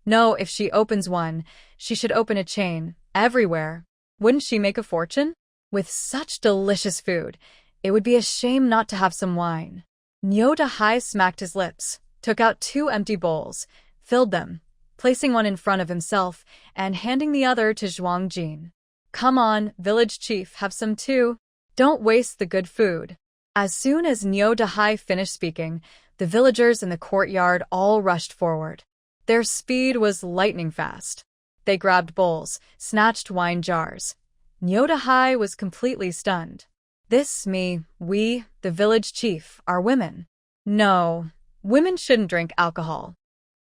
No, if she opens one, she should open a chain, everywhere. Wouldn't she make a fortune? With such delicious food, it would be a shame not to have some wine. Niu Dahai smacked his lips, took out 2 empty bowls, filled them, placing one in front of himself and handing the other to Zhuang Jin. Come on, village chief, have some too. Don't waste the good food. As soon as Niu Dahai finished speaking, the villagers in the courtyard all rushed forward. Their speed was lightning fast. They grabbed bowls, snatched wine jars. Niu Dahai was completely stunned. We, the village chief, are women. No, women shouldn't drink alcohol.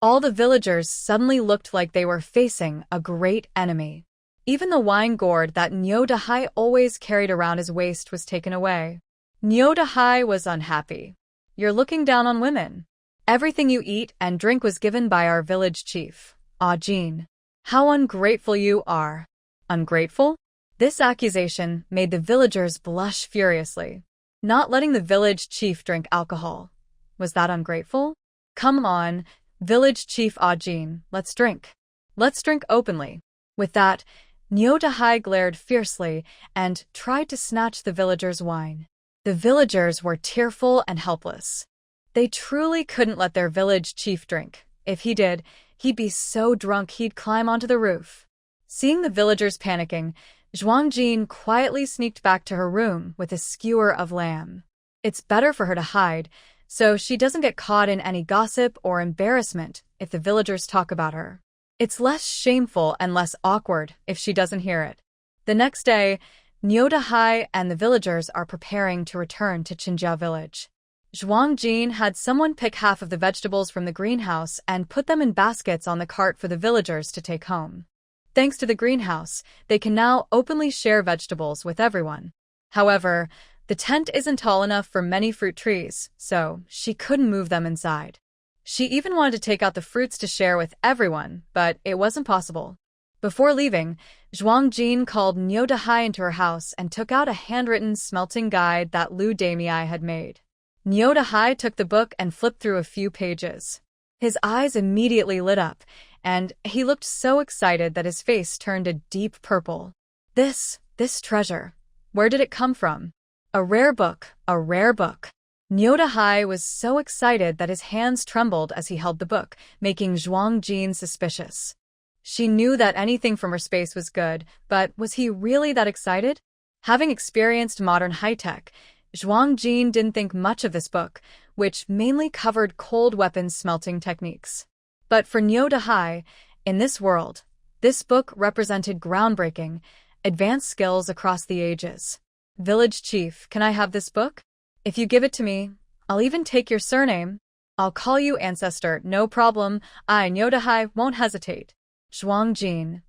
All the villagers suddenly looked like they were facing a great enemy. Even the wine gourd that Niu Dahai always carried around his waist was taken away. Niu Dahai was unhappy. You're looking down on women. Everything you eat and drink was given by our village chief, Jin. How ungrateful you are. Ungrateful? This accusation made the villagers blush furiously. Not letting the village chief drink alcohol. Was that ungrateful? Come on, village chief Jin, let's drink. Let's drink openly. With that, Niu Dahai glared fiercely and tried to snatch the villagers' wine. The villagers were tearful and helpless. They truly couldn't let their village chief drink. If he did, he'd be so drunk he'd climb onto the roof. Seeing the villagers panicking, Zhuang Jin quietly sneaked back to her room with a skewer of lamb. It's better for her to hide, so she doesn't get caught in any gossip or embarrassment if the villagers talk about her. It's less shameful and less awkward if she doesn't hear it. The next day, Niu Dahai and the villagers are preparing to return to Qinjia village. Zhuang Jin had someone pick half of the vegetables from the greenhouse and put them in baskets on the cart for the villagers to take home. Thanks to the greenhouse, they can now openly share vegetables with everyone. However, the tent isn't tall enough for many fruit trees, so she couldn't move them inside. She even wanted to take out the fruits to share with everyone, but it wasn't possible. Before leaving, Zhuang Jin called Niu Dahai into her house and took out a handwritten smelting guide that Lu Damei had made. Niu Dahai took the book and flipped through a few pages. His eyes immediately lit up, and he looked so excited that his face turned a deep purple. This treasure, where did it come from? A rare book, a rare book. Niu Dahai was so excited that his hands trembled as he held the book, making Zhuang Jin suspicious. She knew that anything from her space was good, but was he really that excited? Having experienced modern high-tech, Zhuang Jin didn't think much of this book, which mainly covered cold weapons smelting techniques. But for Niu Dahai, in this world, this book represented groundbreaking, advanced skills across the ages. Village chief, can I have this book? If you give it to me, I'll even take your surname. I'll call you ancestor, no problem. Niu Dahai won't hesitate. Zhuang Jin.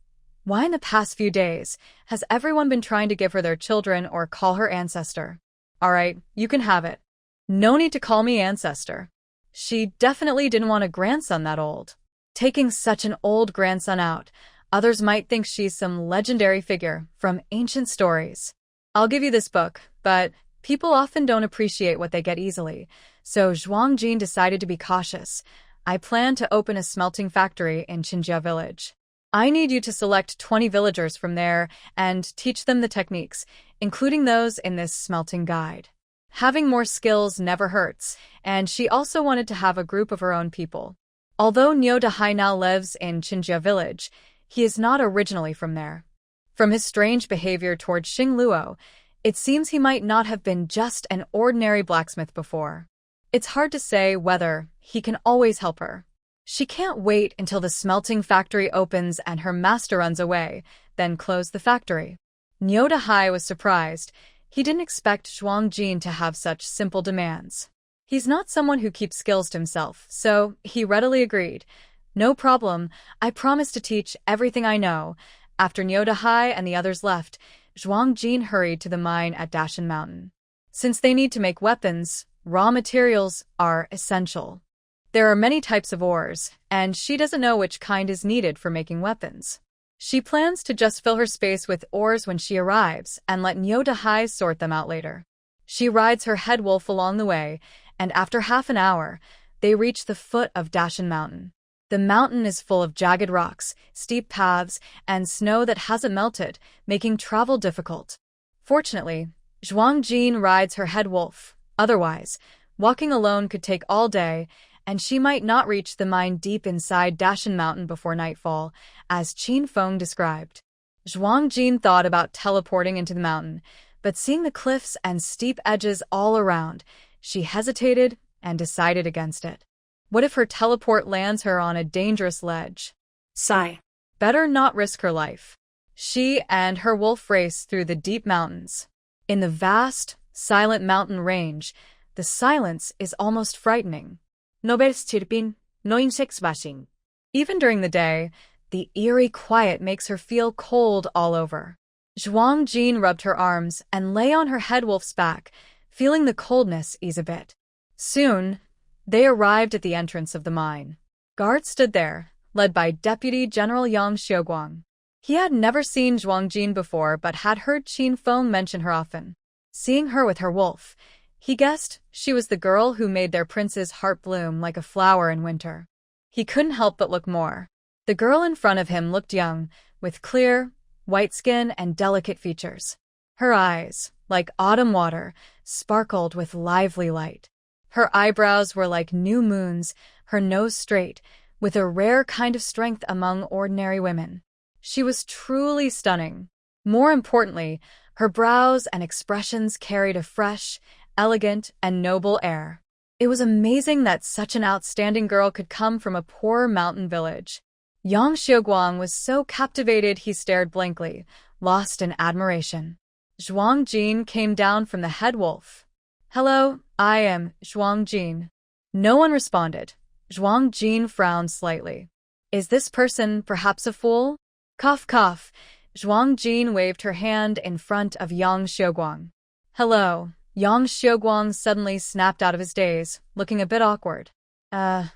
Why in the past few days has everyone been trying to give her their children or call her ancestor? All right, you can have it. No need to call me ancestor. She definitely didn't want a grandson that old. Taking such an old grandson out, others might think she's some legendary figure from ancient stories. I'll give you this book, but people often don't appreciate what they get easily, so Zhuang Jin decided to be cautious. I plan to open a smelting factory in Qinjia village. I need you to select 20 villagers from there and teach them the techniques, including those in this smelting guide. Having more skills never hurts, and she also wanted to have a group of her own people. Although Niu Dahai now lives in Qinjia village, he is not originally from there. From his strange behavior toward Xing Luo, it seems he might not have been just an ordinary blacksmith before. It's hard to say whether he can always help her. She can't wait until the smelting factory opens and her master runs away, then close the factory. Niu Dahai was surprised. He didn't expect Zhuang Jin to have such simple demands. He's not someone who keeps skills to himself, so he readily agreed. No problem, I promise to teach everything I know. After Niu Dahai and the others left, Zhuang Jin hurried to the mine at Dashan Mountain. Since they need to make weapons, raw materials are essential. There are many types of ores, and she doesn't know which kind is needed for making weapons. She plans to just fill her space with ores when she arrives and let Nyodahai sort them out later. She rides her head wolf along the way, and after half an hour, they reach the foot of Dashan Mountain. The mountain is full of jagged rocks, steep paths, and snow that hasn't melted, making travel difficult. Fortunately, Zhuang Jin rides her head wolf. Otherwise, walking alone could take all day, and she might not reach the mine deep inside Dashan Mountain before nightfall, as Qin Feng described. Zhuang Jin thought about teleporting into the mountain, but seeing the cliffs and steep edges all around, she hesitated and decided against it. What if her teleport lands her on a dangerous ledge?
Sigh.
Better not risk her life. She and her wolf race through the deep mountains. In the vast, silent mountain range, the silence is almost frightening.
No bestirpin, no insects buzzing.
Even during the day, the eerie quiet makes her feel cold all over. Zhuang Jin rubbed her arms and lay on her head wolf's back, feeling the coldness ease a bit. Soon, they arrived at the entrance of the mine. Guards stood there, led by Deputy General Yang Xiuguang. He had never seen Zhuang Jin before but had heard Qin Feng mention her often. Seeing her with her wolf, he guessed she was the girl who made their prince's heart bloom like a flower in winter. He couldn't help but look more. The girl in front of him looked young, with clear, white skin and delicate features. Her eyes, like autumn water, sparkled with lively light. Her eyebrows were like new moons, her nose straight, with a rare kind of strength among ordinary women. She was truly stunning. More importantly, her brows and expressions carried a fresh, elegant, and noble air. It was amazing that such an outstanding girl could come from a poor mountain village. Yang Xiuguang was so captivated he stared blankly, lost in admiration. Zhuang Jin came down from the head wolf. "Hello, I am Zhuang Jin." No one responded. Zhuang Jin frowned slightly. "Is this person perhaps a fool?" Cough, cough. Zhuang Jin waved her hand in front of Yang Xiuguang. "Hello." Yang Xiuguang suddenly snapped out of his daze, looking a bit awkward.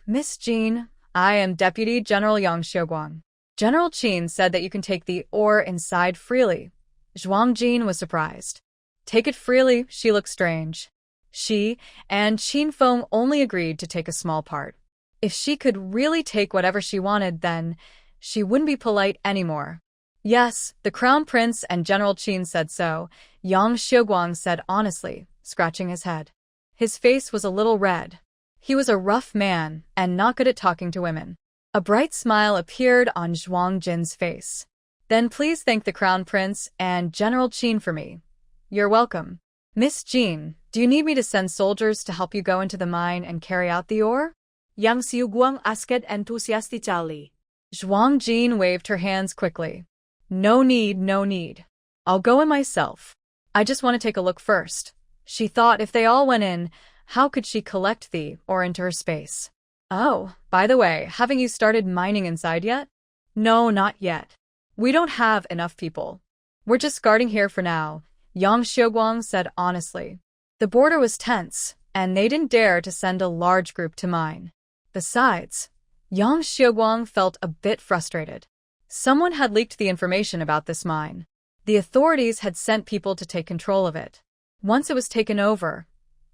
Miss Jin, I am Deputy General Yang Xiuguang. General Qin said that you can take the ore inside freely." Zhuang Jin was surprised. Take it freely? She looked strange. She and Qin Feng only agreed to take a small part. If she could really take whatever she wanted, then she wouldn't be polite anymore. "Yes, the Crown Prince and General Qin said so," Yang Xiuguang said honestly, scratching his head. His face was a little red. He was a rough man and not good at talking to women. A bright smile appeared on Zhuang Jin's face. "Then please thank the Crown Prince and General Qin for me." "You're welcome." "Miss Jin, do you need me to send soldiers to help you go into the mine and carry out the ore?"
Yang Xiuguang asked enthusiastically.
Zhuang Jin waved her hands quickly. "No need, no need. I'll go in myself. I just want to take a look first." She thought if they all went in, how could she collect the ore into her space? "Oh, by the way, haven't you started mining inside yet?" "No, not yet. We don't have enough people. We're just guarding here for now," Yang Xiuguang said honestly. The border was tense, and they didn't dare to send a large group to mine. Besides, Yang Xiuguang felt a bit frustrated. Someone had leaked the information about this mine. The authorities had sent people to take control of it. Once it was taken over,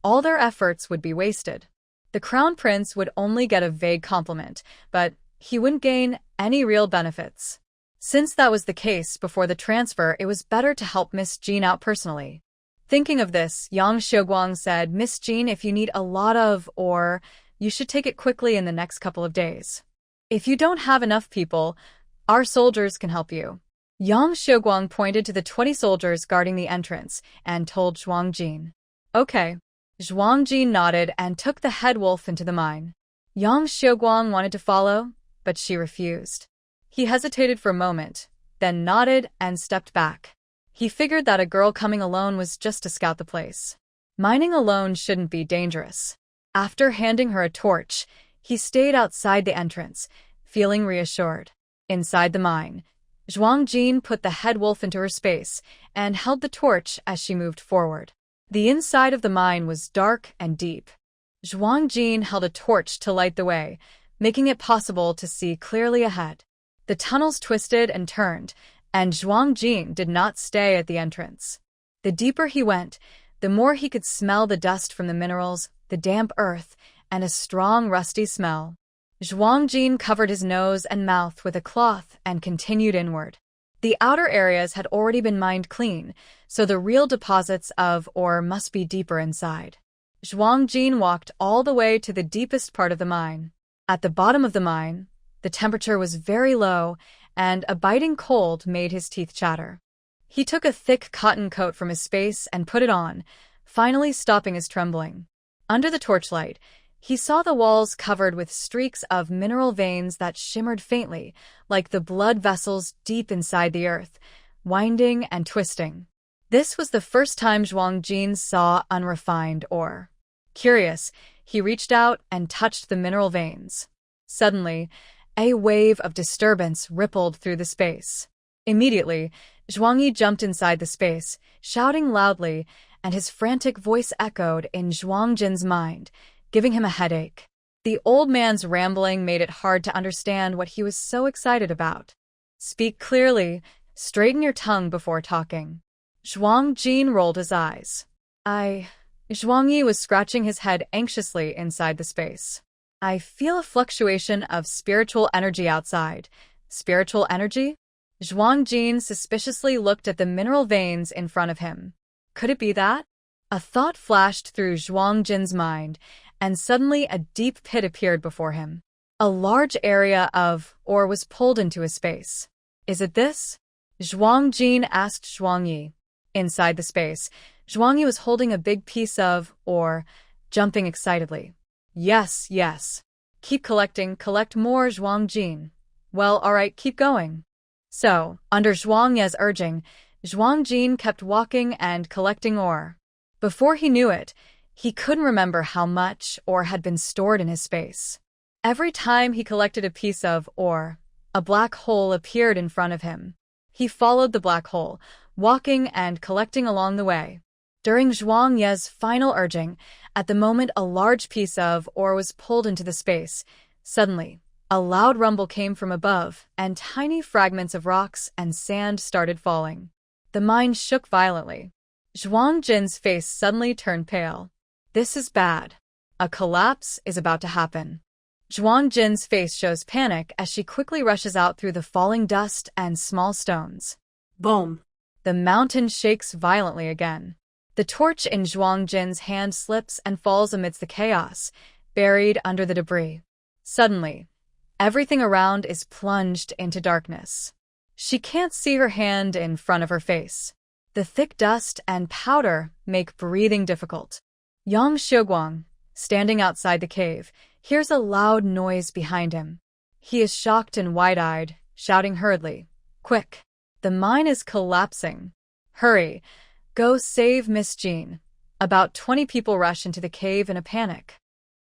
all their efforts would be wasted. The Crown Prince would only get a vague compliment, but he wouldn't gain any real benefits. Since that was the case before the transfer, it was better to help Miss Jean out personally. Thinking of this, Yang Xiuguang said, "Miss Jean, if you need a lot of ore, you should take it quickly in the next couple of days. If you don't have enough people, our soldiers can help you." Yang Xiuguang pointed to the 20 soldiers guarding the entrance and told Zhuang Jin. "Okay." Zhuang Jin nodded and took the head wolf into the mine. Yang Xiuguang wanted to follow, but she refused. He hesitated for a moment, then nodded and stepped back. He figured that a girl coming alone was just to scout the place. Mining alone shouldn't be dangerous. After handing her a torch, he stayed outside the entrance, feeling reassured. Inside the mine, Zhuang Jin put the head wolf into her space and held the torch as she moved forward. The inside of the mine was dark and deep. Zhuang Jin held a torch to light the way, making it possible to see clearly ahead. The tunnels twisted and turned, and Zhuang Jin did not stay at the entrance. The deeper he went, the more he could smell the dust from the minerals, the damp earth, and a strong rusty smell. Zhuang Jin covered his nose and mouth with a cloth and continued inward. The outer areas had already been mined clean, so the real deposits of ore must be deeper inside. Zhuang Jin walked all the way to the deepest part of the mine. At the bottom of the mine, the temperature was very low, and a biting cold made his teeth chatter. He took a thick cotton coat from his face and put it on, finally stopping his trembling. Under the torchlight, he saw the walls covered with streaks of mineral veins that shimmered faintly, like the blood vessels deep inside the earth, winding and twisting. This was the first time Zhuang Jin saw unrefined ore. Curious, he reached out and touched the mineral veins. Suddenly, a wave of disturbance rippled through the space. Immediately, Zhuang Yi jumped inside the space, shouting loudly, and his frantic voice echoed in Zhuang Jin's mind, giving him a headache. The old man's rambling made it hard to understand what he was so excited about. Speak clearly, straighten your tongue before talking. Zhuang Jin rolled his eyes. Zhuang Yi was scratching his head anxiously inside the space. I feel a fluctuation of spiritual energy outside. Spiritual energy? Zhuang Jin suspiciously looked at the mineral veins in front of him. Could it be that? A thought flashed through Zhuang Jin's mind, and suddenly a deep pit appeared before him. A large area of ore was pulled into a space. Is it this? Zhuang Jin asked Zhuang Yi. Inside the space, Zhuang Yi was holding a big piece of ore, jumping excitedly. Yes, yes. Keep collecting, collect more, Zhuang Jin. Well, all right, keep going. So, under Zhuang Yi's urging, Zhuang Jin kept walking and collecting ore. Before he knew it, he couldn't remember how much ore had been stored in his space. Every time he collected a piece of ore, a black hole appeared in front of him. He followed the black hole, walking and collecting along the way. During Zhuang Yi's final urging, at the moment a large piece of ore was pulled into the space. Suddenly, a loud rumble came from above, and tiny fragments of rocks and sand started falling. The mine shook violently. Zhuang Jin's face suddenly turned pale. This is bad. A collapse is about to happen. Zhuang Jin's face shows panic as she quickly rushes out through the falling dust and small stones. Boom! The mountain shakes violently again. The torch in Zhuang Jin's hand slips and falls amidst the chaos, buried under the debris. Suddenly, everything around is plunged into darkness. She can't see her hand in front of her face. The thick dust and powder make breathing difficult. Yang Xiuguang, standing outside the cave, hears a loud noise behind him. He is shocked and wide-eyed, shouting hurriedly, "Quick! The mine is collapsing! Hurry! Go save Miss Jean!" About 20 people rush into the cave in a panic.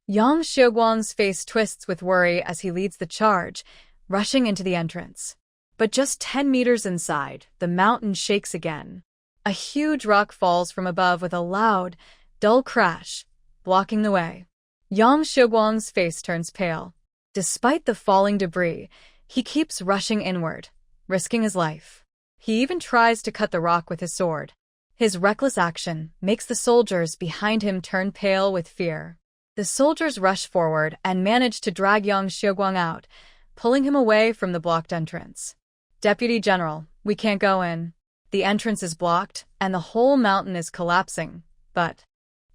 Yang Xiuguang's face twists with worry as he leads the charge, rushing into the entrance. But just 10 meters inside, the mountain shakes again. A huge rock falls from above with a loud, dull crash, blocking the way. Yang Xiuguang's face turns pale. Despite the falling debris, he keeps rushing inward, risking his life. He even tries to cut the rock with his sword. His reckless action makes the soldiers behind him turn pale with fear. The soldiers rush forward and manage to drag Yang Xiuguang out, pulling him away from the blocked entrance. "Deputy General, we can't go in. The entrance is blocked, and the whole mountain is collapsing, but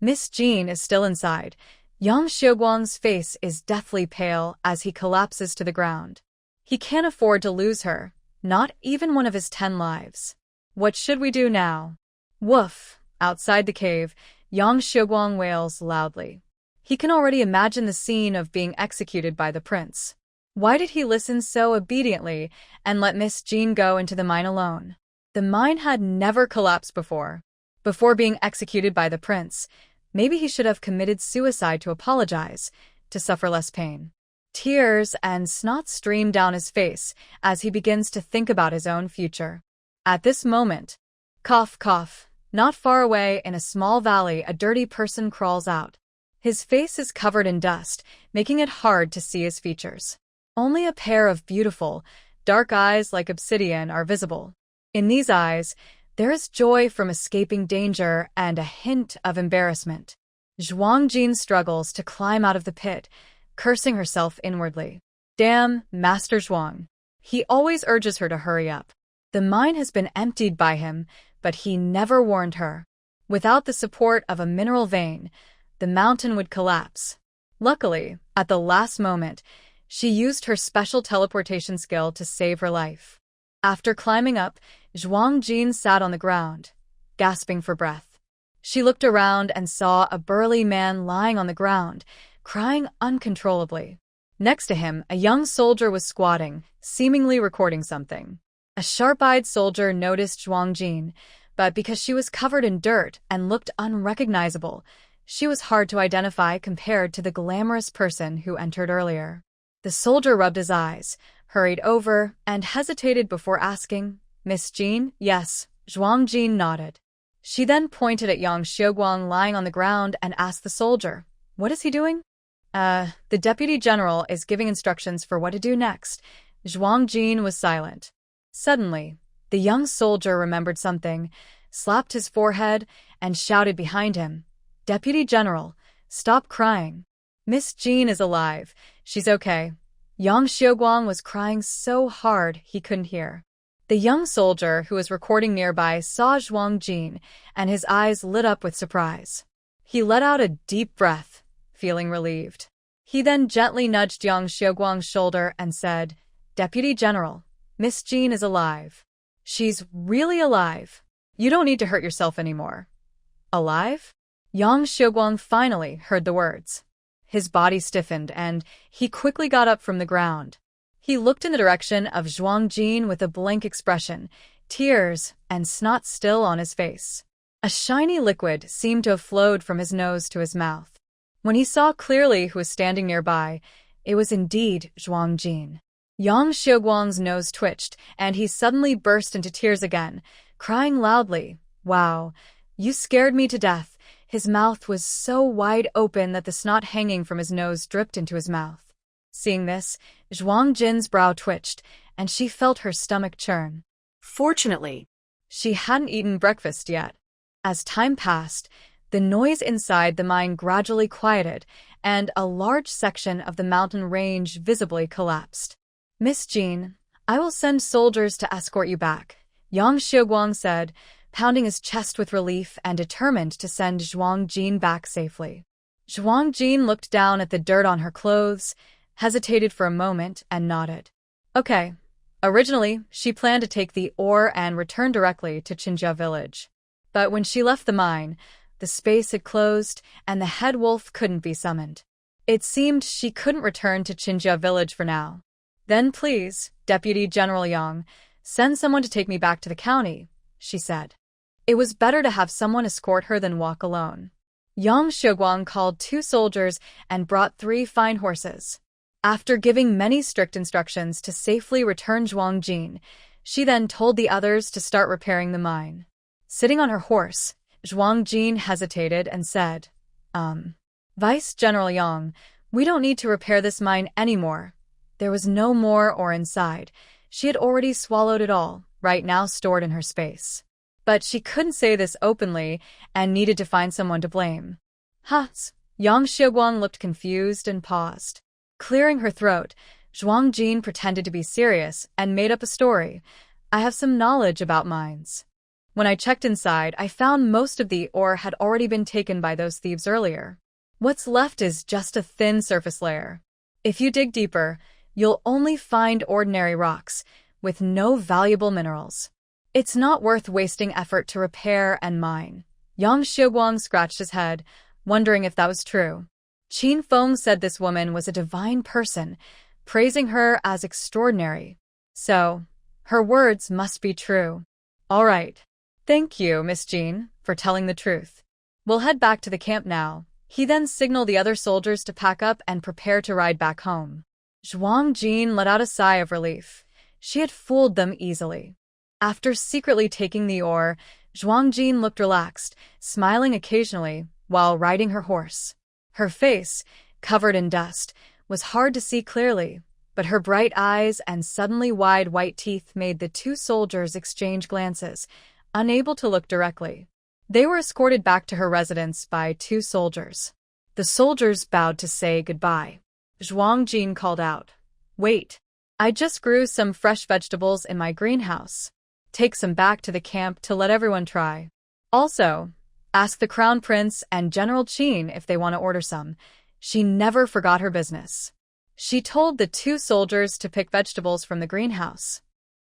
Miss Jean is still inside." Yang Xiuguang's face is deathly pale as he collapses to the ground. He can't afford to lose her, not even one of his 10 lives. What should we do now? Woof! Outside the cave, Yang Xiuguang wails loudly. He can already imagine the scene of being executed by the prince. Why did he listen so obediently and let Miss Jean go into the mine alone? The mine had never collapsed before. Before being executed by the prince, maybe he should have committed suicide to apologize, to suffer less pain. Tears and snot stream down his face as he begins to think about his own future. At this moment, cough, cough, not far away in a small valley, a dirty person crawls out. His face is covered in dust, making it hard to see his features. Only a pair of beautiful, dark eyes like obsidian are visible. In these eyes, there is joy from escaping danger and a hint of embarrassment. Zhuang Jin struggles to climb out of the pit, cursing herself inwardly. Damn, Master Zhuang. He always urges her to hurry up. The mine has been emptied by him, but he never warned her. Without the support of a mineral vein, the mountain would collapse. Luckily, at the last moment, she used her special teleportation skill to save her life. After climbing up, Zhuang Jin sat on the ground, gasping for breath. She looked around and saw a burly man lying on the ground, crying uncontrollably. Next to him, a young soldier was squatting, seemingly recording something. A sharp-eyed soldier noticed Zhuang Jin, but because she was covered in dirt and looked unrecognizable, she was hard to identify compared to the glamorous person who entered earlier. The soldier rubbed his eyes, hurried over, and hesitated before asking, "Miss Jin?" "Yes," Zhuang Jin nodded. She then pointed at Yang Xiuguang lying on the ground and asked the soldier, "What is he doing?" The deputy general is giving instructions for what to do next." Zhuang Jin was silent. Suddenly, the young soldier remembered something, slapped his forehead, and shouted behind him, "Deputy General, stop crying. Miss Jin is alive. She's okay." Yang Xiuguang was crying so hard he couldn't hear. The young soldier who was recording nearby saw Zhuang Jin, and his eyes lit up with surprise. He let out a deep breath, feeling relieved. He then gently nudged Yang Xiuguang's shoulder and said, "Deputy General, Miss Jin is alive. She's really alive. You don't need to hurt yourself anymore." "Alive?" Yang Xiuguang finally heard the words. His body stiffened, and he quickly got up from the ground. He looked in the direction of Zhuang Jin with a blank expression, tears and snot still on his face. A shiny liquid seemed to have flowed from his nose to his mouth. When he saw clearly who was standing nearby, it was indeed Zhuang Jin. Yang Xiuguang's nose twitched, and he suddenly burst into tears again, crying loudly, "Wow, you scared me to death." His mouth was so wide open that the snot hanging from his nose dripped into his mouth. Seeing this, Zhuang Jin's brow twitched, and she felt her stomach churn. Fortunately, she hadn't eaten breakfast yet. As time passed, the noise inside the mine gradually quieted, and a large section of the mountain range visibly collapsed. "Miss Jin, I will send soldiers to escort you back," Yang Xiuguang said, pounding his chest with relief and determined to send Zhuang Jin back safely. Zhuang Jin looked down at the dirt on her clothes, hesitated for a moment, and nodded. Okay. Originally, she planned to take the ore and return directly to Qinjia village. But when she left the mine, the space had closed and the head wolf couldn't be summoned. It seemed she couldn't return to Qinjia village for now. "Then please, Deputy General Yang, send someone to take me back to the county," she said. It was better to have someone escort her than walk alone. Yang Xiuguang called 2 soldiers and brought 3 fine horses. After giving many strict instructions to safely return Zhuang Jin, she then told the others to start repairing the mine. Sitting on her horse, Zhuang Jin hesitated and said, Vice General Yang, we don't need to repair this mine anymore." There was no more ore inside. She had already swallowed it all, right now stored in her space. But she couldn't say this openly and needed to find someone to blame. Yang Xiuguang looked confused and paused. Clearing her throat, Zhuang Jin pretended to be serious and made up a story. "I have some knowledge about mines. When I checked inside, I found most of the ore had already been taken by those thieves earlier. What's left is just a thin surface layer. If you dig deeper, you'll only find ordinary rocks, with no valuable minerals. It's not worth wasting effort to repair and mine." Yang Xiuguang scratched his head, wondering if that was true. Qin Feng said this woman was a divine person, praising her as extraordinary. So, her words must be true. "All right. Thank you, Miss Jin, for telling the truth. We'll head back to the camp now." He then signaled the other soldiers to pack up and prepare to ride back home. Zhuang Jin let out a sigh of relief. She had fooled them easily. After secretly taking the ore, Zhuang Jin looked relaxed, smiling occasionally while riding her horse. Her face, covered in dust, was hard to see clearly, but her bright eyes and suddenly wide white teeth made the two soldiers exchange glances, unable to look directly. They were escorted back to her residence by two soldiers. The soldiers bowed to say goodbye. Zhuang Jin called out, "Wait, I just grew some fresh vegetables in my greenhouse. Take some back to the camp to let everyone try. Also, ask the Crown Prince and General Qin if they want to order some." She never forgot her business. She told the two soldiers to pick vegetables from the greenhouse.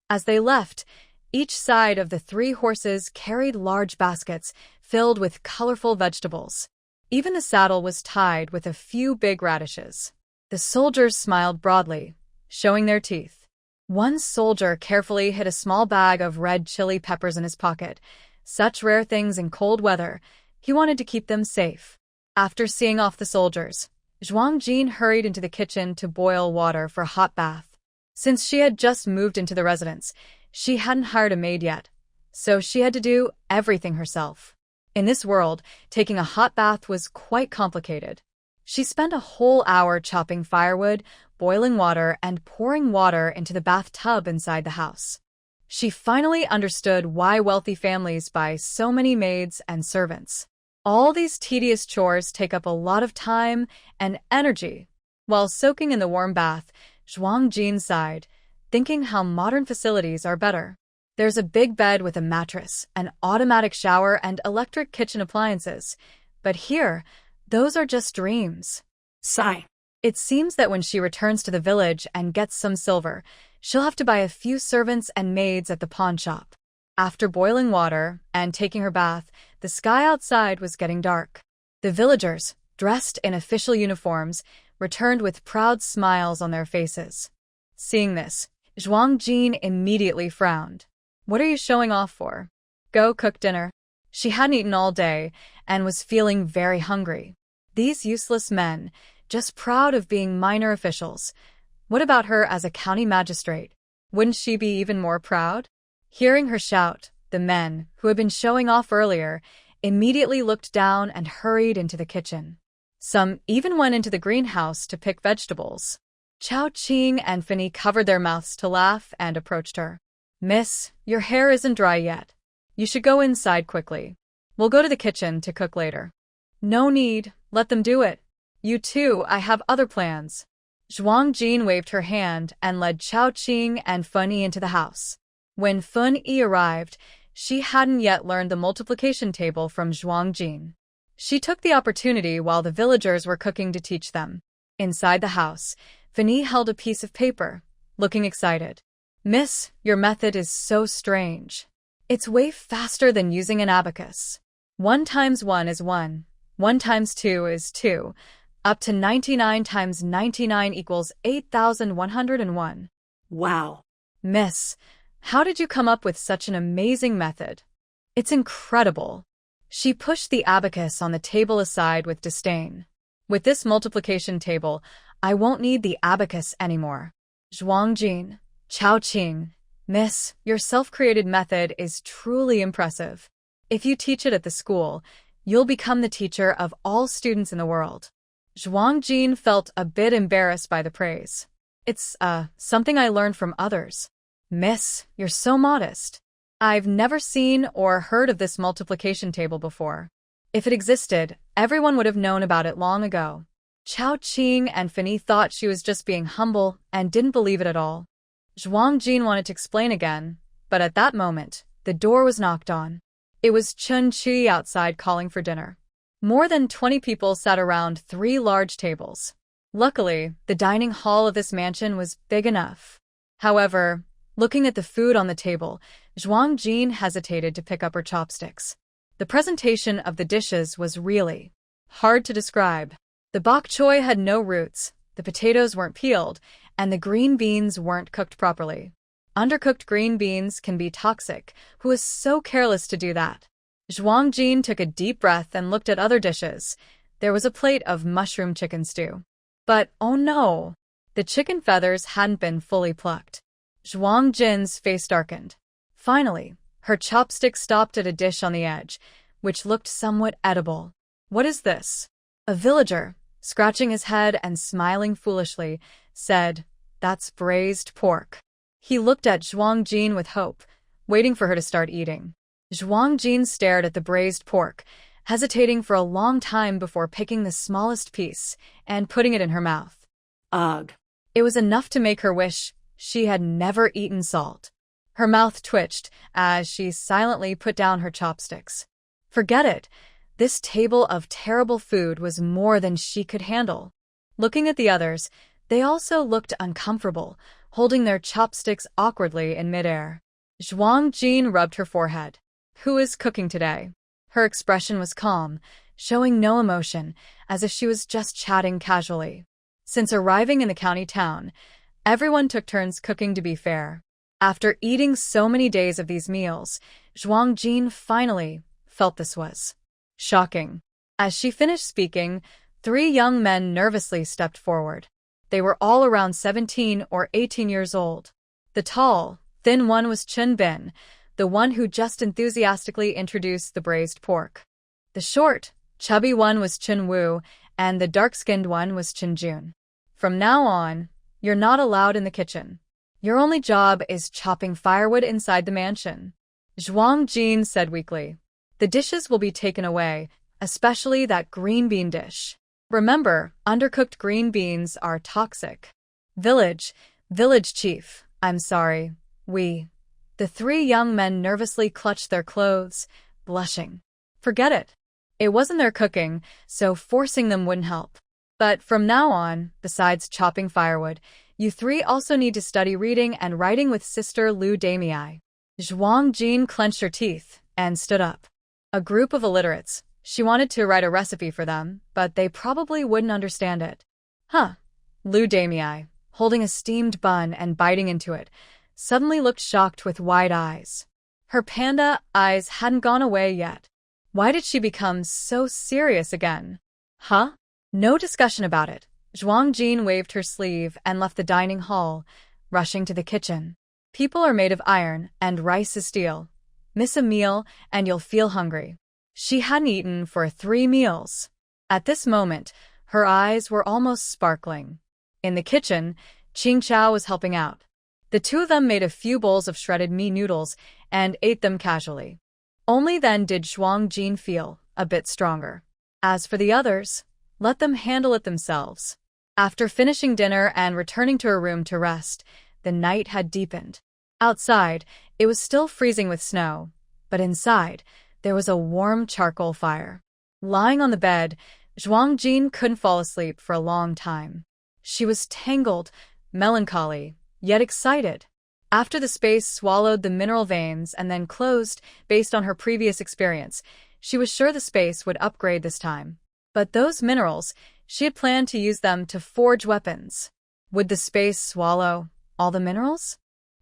As they left, each side of the three horses carried large baskets filled with colorful vegetables. Even the saddle was tied with a few big radishes. The soldiers smiled broadly, showing their teeth. One soldier carefully hid a small bag of red chili peppers in his pocket. Such rare things in cold weather, he wanted to keep them safe. After seeing off the soldiers, Zhuang Jin hurried into the kitchen to boil water for a hot bath. Since she had just moved into the residence, she hadn't hired a maid yet, so she had to do everything herself. In this world, taking a hot bath was quite complicated. She spent a whole hour chopping firewood, boiling water, and pouring water into the bathtub inside the house. She finally understood why wealthy families buy so many maids and servants. All these tedious chores take up a lot of time and energy. While soaking in the warm bath, Zhuang Jin sighed, thinking how modern facilities are better. There's a big bed with a mattress, an automatic shower, and electric kitchen appliances. But here, those are just dreams. Sigh. It seems that when she returns to the village and gets some silver, she'll have to buy a few servants and maids at the pawn shop. After boiling water and taking her bath, the sky outside was getting dark. The villagers, dressed in official uniforms, returned with proud smiles on their faces. Seeing this, Zhuang Jin immediately frowned. "What are you showing off for? Go cook dinner." She hadn't eaten all day and was feeling very hungry. These useless men, just proud of being minor officials. What about her as a county magistrate? Wouldn't she be even more proud? Hearing her shout, the men, who had been showing off earlier, immediately looked down and hurried into the kitchen. Some even went into the greenhouse to pick vegetables. Chao Qing and Finny covered their mouths to laugh and approached her. "Miss, your hair isn't dry yet. You should go inside quickly. We'll go to the kitchen to cook later." "No need, let them do it. You too, I have other plans." Zhuang Jin waved her hand and led Chao Qing and Fun Yi into the house. When Fun Yi arrived, she hadn't yet learned the multiplication table from Zhuang Jin. She took the opportunity while the villagers were cooking to teach them. Inside the house, Fun Yi held a piece of paper, looking excited. "Miss, your method is so strange. It's way faster than using an abacus. 1 times 1 is 1. 1 times 2 is 2. Up to 99 times 99 equals 8,101. Wow. Miss, how did you come up with such an amazing method? It's incredible." She pushed the abacus on the table aside with disdain. "With this multiplication table, I won't need the abacus anymore." Zhuang Jin, Chao Qing, "Miss, your self-created method is truly impressive. If you teach it at the school, you'll become the teacher of all students in the world." Zhuang Jin felt a bit embarrassed by the praise. "It's, something I learned from others." "Miss, you're so modest. I've never seen or heard of this multiplication table before. If it existed, everyone would have known about it long ago." Chao Qing and Fanny thought she was just being humble and didn't believe it at all. Zhuang Jin wanted to explain again, but at that moment, the door was knocked on. It was Chun Chi outside calling for dinner. More than 20 people sat around 3 large tables. Luckily, the dining hall of this mansion was big enough. However, looking at the food on the table, Zhuang Jin hesitated to pick up her chopsticks. The presentation of the dishes was really hard to describe. The bok choy had no roots, the potatoes weren't peeled, and the green beans weren't cooked properly. Undercooked green beans can be toxic. Who is so careless to do that? Zhuang Jin took a deep breath and looked at other dishes. There was a plate of mushroom chicken stew. But, oh no! The chicken feathers hadn't been fully plucked. Zhuang Jin's face darkened. Finally, her chopstick stopped at a dish on the edge, which looked somewhat edible. "What is this?" A villager, scratching his head and smiling foolishly, said, That's braised pork. He looked at Zhuang Jin with hope, waiting for her to start eating. Zhuang Jin stared at the braised pork, hesitating for a long time before picking the smallest piece and putting it in her mouth.
Ugh.
It was enough to make her wish she had never eaten salt. Her mouth twitched as she silently put down her chopsticks. Forget it. This table of terrible food was more than she could handle. Looking at the others, they also looked uncomfortable, holding their chopsticks awkwardly in midair. Zhuang Jin rubbed her forehead. Who is cooking today? Her expression was calm, showing no emotion, as if she was just chatting casually. Since arriving in the county town, everyone took turns cooking to be fair. After eating so many days of these meals, Zhuang Jin finally felt this was shocking. As she finished speaking, 3 young men nervously stepped forward. They were all around 17 or 18 years old. The tall, thin one was Chen Bin, the one who just enthusiastically introduced the braised pork. The short, chubby one was Chen Wu, and the dark-skinned one was Chen Jun. From now on, you're not allowed in the kitchen. Your only job is chopping firewood inside the mansion. Zhuang Jin said weakly. The dishes will be taken away, especially that green bean dish. Remember, undercooked green beans are toxic. Village chief, I'm sorry, The 3 young men nervously clutched their clothes, blushing. Forget it. It wasn't their cooking, so forcing them wouldn't help. But from now on, besides chopping firewood, you 3 also need to study reading and writing with Sister Lu Damei. Zhuang Jin clenched her teeth and stood up. A group of illiterates. She wanted to write a recipe for them, but they probably wouldn't understand it. Lu Damei, holding a steamed bun and biting into it, suddenly looked shocked with wide eyes. Her panda eyes hadn't gone away yet. Why did she become so serious again? No discussion about it. Zhuang Jin waved her sleeve and left the dining hall, rushing to the kitchen. People are made of iron, and rice is steel. Miss a meal, and you'll feel hungry. She hadn't eaten for 3 meals. At this moment, her eyes were almost sparkling. In the kitchen, Qing Chao was helping out. The 2 of them made a few bowls of shredded mee noodles and ate them casually. Only then did Zhuang Jin feel a bit stronger. As for the others, let them handle it themselves. After finishing dinner and returning to her room to rest, the night had deepened. Outside, it was still freezing with snow, but inside, there was a warm charcoal fire. Lying on the bed, Zhuang Jin couldn't fall asleep for a long time. She was tangled, melancholy, yet excited. After the space swallowed the mineral veins and then closed, based on her previous experience, she was sure the space would upgrade this time. But those minerals, she had planned to use them to forge weapons. Would the space swallow all the minerals?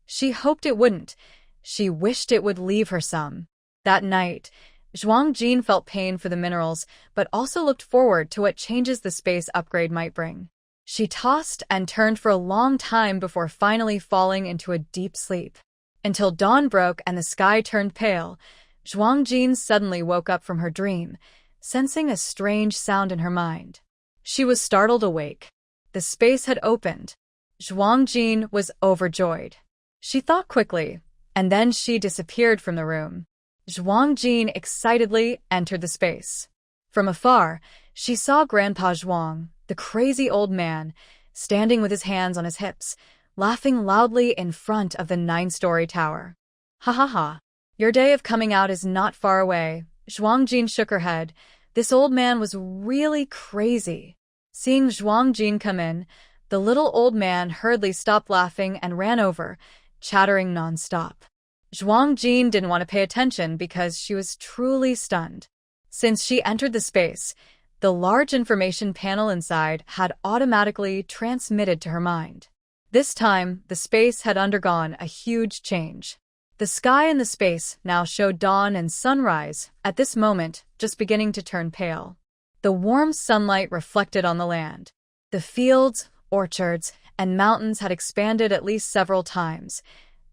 She hoped it wouldn't. She wished it would leave her some. That night, Zhuang Jin felt pain for the minerals, but also looked forward to what changes the space upgrade might bring. She tossed and turned for a long time before finally falling into a deep sleep. Until dawn broke and the sky turned pale, Zhuang Jin suddenly woke up from her dream, sensing a strange sound in her mind. She was startled awake. The space had opened. Zhuang Jin was overjoyed. She thought quickly, and then she disappeared from the room. Zhuang Jin excitedly entered the space. From afar, she saw Grandpa Zhuang, the crazy old man, standing with his hands on his hips, laughing loudly in front of the 9-story tower. Ha ha ha. Your day of coming out is not far away. Zhuang Jin shook her head. This old man was really crazy. Seeing Zhuang Jin come in, the little old man hurriedly stopped laughing and ran over, chattering non-stop. Zhuang Jin didn't want to pay attention because she was truly stunned. Since she entered the space, the large information panel inside had automatically transmitted to her mind. This time, the space had undergone a huge change. The sky and the space now showed dawn and sunrise, at this moment just beginning to turn pale. The warm sunlight reflected on the land. The fields, orchards, and mountains had expanded at least several times,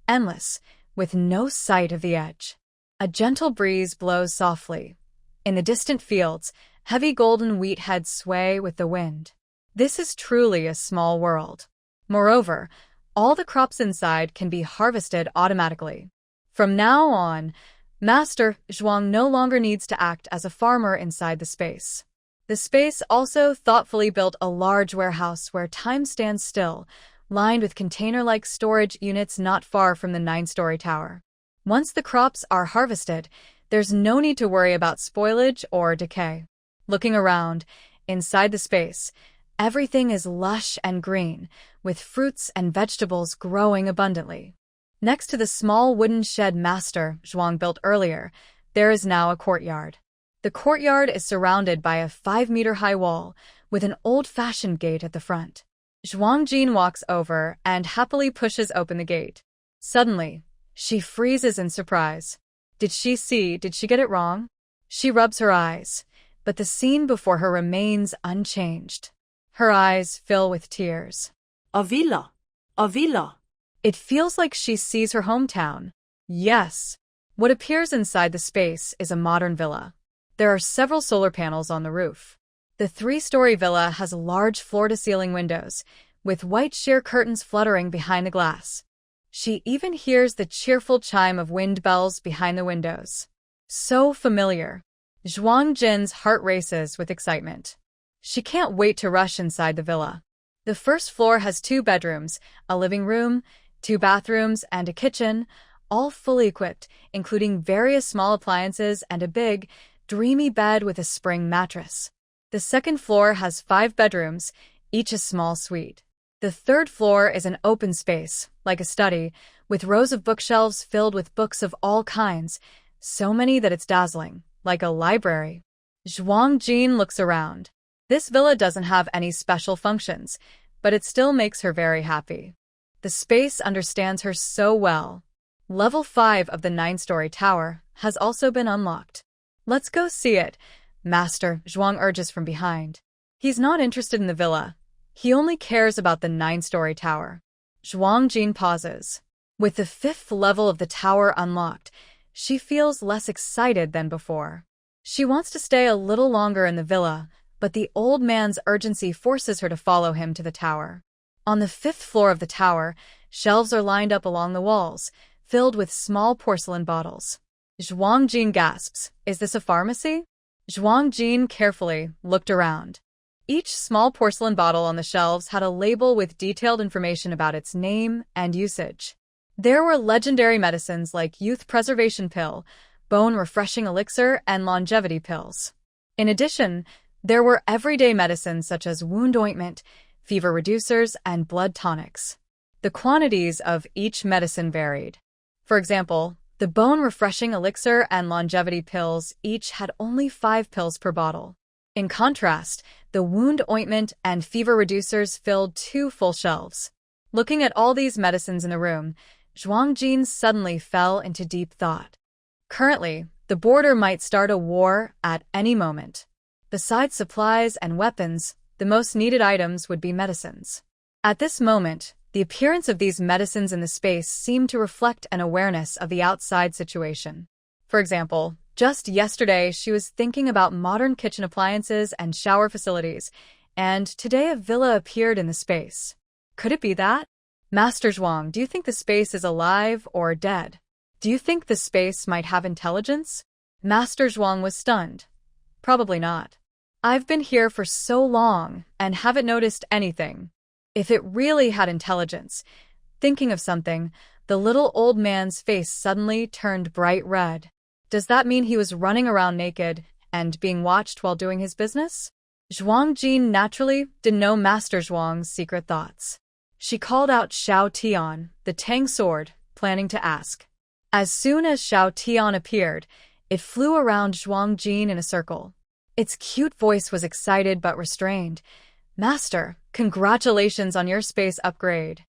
endless, with no sight of the edge. A gentle breeze blows softly. In the distant fields, heavy golden wheat heads sway with the wind. This is truly a small world. Moreover, all the crops inside can be harvested automatically. From now on, Master Zhuang no longer needs to act as a farmer inside the space. The space also thoughtfully built a large warehouse where time stands still, lined with container-like storage units not far from the 9-story tower. Once the crops are harvested, there's no need to worry about spoilage or decay. Looking around, inside the space, everything is lush and green, with fruits and vegetables growing abundantly. Next to the small wooden shed Master Zhuang built earlier, there is now a courtyard. The courtyard is surrounded by a 5-meter-high wall, with an old-fashioned gate at the front. Zhuang Jin walks over and happily pushes open the gate. Suddenly, she freezes in surprise. Did she get it wrong? She rubs her eyes, but the scene before her remains unchanged. Her eyes fill with tears.
A villa! A villa!
It feels like she sees her hometown. Yes. What appears inside the space is a modern villa. There are several solar panels on the roof. The 3-story villa has large floor-to-ceiling windows, with white sheer curtains fluttering behind the glass. She even hears the cheerful chime of wind bells behind the windows. So familiar. Zhuang Jin's heart races with excitement. She can't wait to rush inside the villa. The first floor has 2 bedrooms, a living room, 2 bathrooms, and a kitchen, all fully equipped, including various small appliances and a big, dreamy bed with a spring mattress. The second floor has 5 bedrooms, each a small suite. The third floor is an open space, like a study, with rows of bookshelves filled with books of all kinds, so many that it's dazzling, like a library. Zhuang Jin looks around. This villa doesn't have any special functions, but it still makes her very happy. The space understands her so well. Level 5 of the 9-story tower has also been unlocked. Let's go see it, Master Zhuang urges from behind. He's not interested in the villa. He only cares about the 9-story tower. Zhuang Jin pauses. With the 5th level of the tower unlocked, she feels less excited than before. She wants to stay a little longer in the villa, but the old man's urgency forces her to follow him to the tower. On the 5th floor of the tower, shelves are lined up along the walls, filled with small porcelain bottles. Zhuang Jin gasps, "Is this a pharmacy?" Zhuang Jin carefully looked around. Each small porcelain bottle on the shelves had a label with detailed information about its name and usage. There were legendary medicines like youth preservation pill, bone refreshing elixir, and longevity pills. In addition, there were everyday medicines such as wound ointment, fever reducers, and blood tonics. The quantities of each medicine varied. For example, the bone refreshing elixir and longevity pills each had only 5 pills per bottle. In contrast, the wound ointment and fever reducers filled 2 full shelves. Looking at all these medicines in the room, Zhuang Jin suddenly fell into deep thought. Currently, the border might start a war at any moment. Besides supplies and weapons, the most needed items would be medicines. At this moment, the appearance of these medicines in the space seemed to reflect an awareness of the outside situation. For example, just yesterday she was thinking about modern kitchen appliances and shower facilities, and today a villa appeared in the space. Could it be that? Master Zhuang, do you think the space is alive or dead? Do you think the space might have intelligence? Master Zhuang was stunned. Probably not. I've been here for so long and haven't noticed anything. If it really had intelligence, thinking of something, the little old man's face suddenly turned bright red. Does that mean he was running around naked and being watched while doing his business? Zhuang Jin naturally didn't know Master Zhuang's secret thoughts. She called out Xiao Tian, the Tang sword, planning to ask. As soon as Xiao Tian appeared, it flew around Zhuang Jin in a circle. Its cute voice was excited but restrained. Master, congratulations on your space upgrade.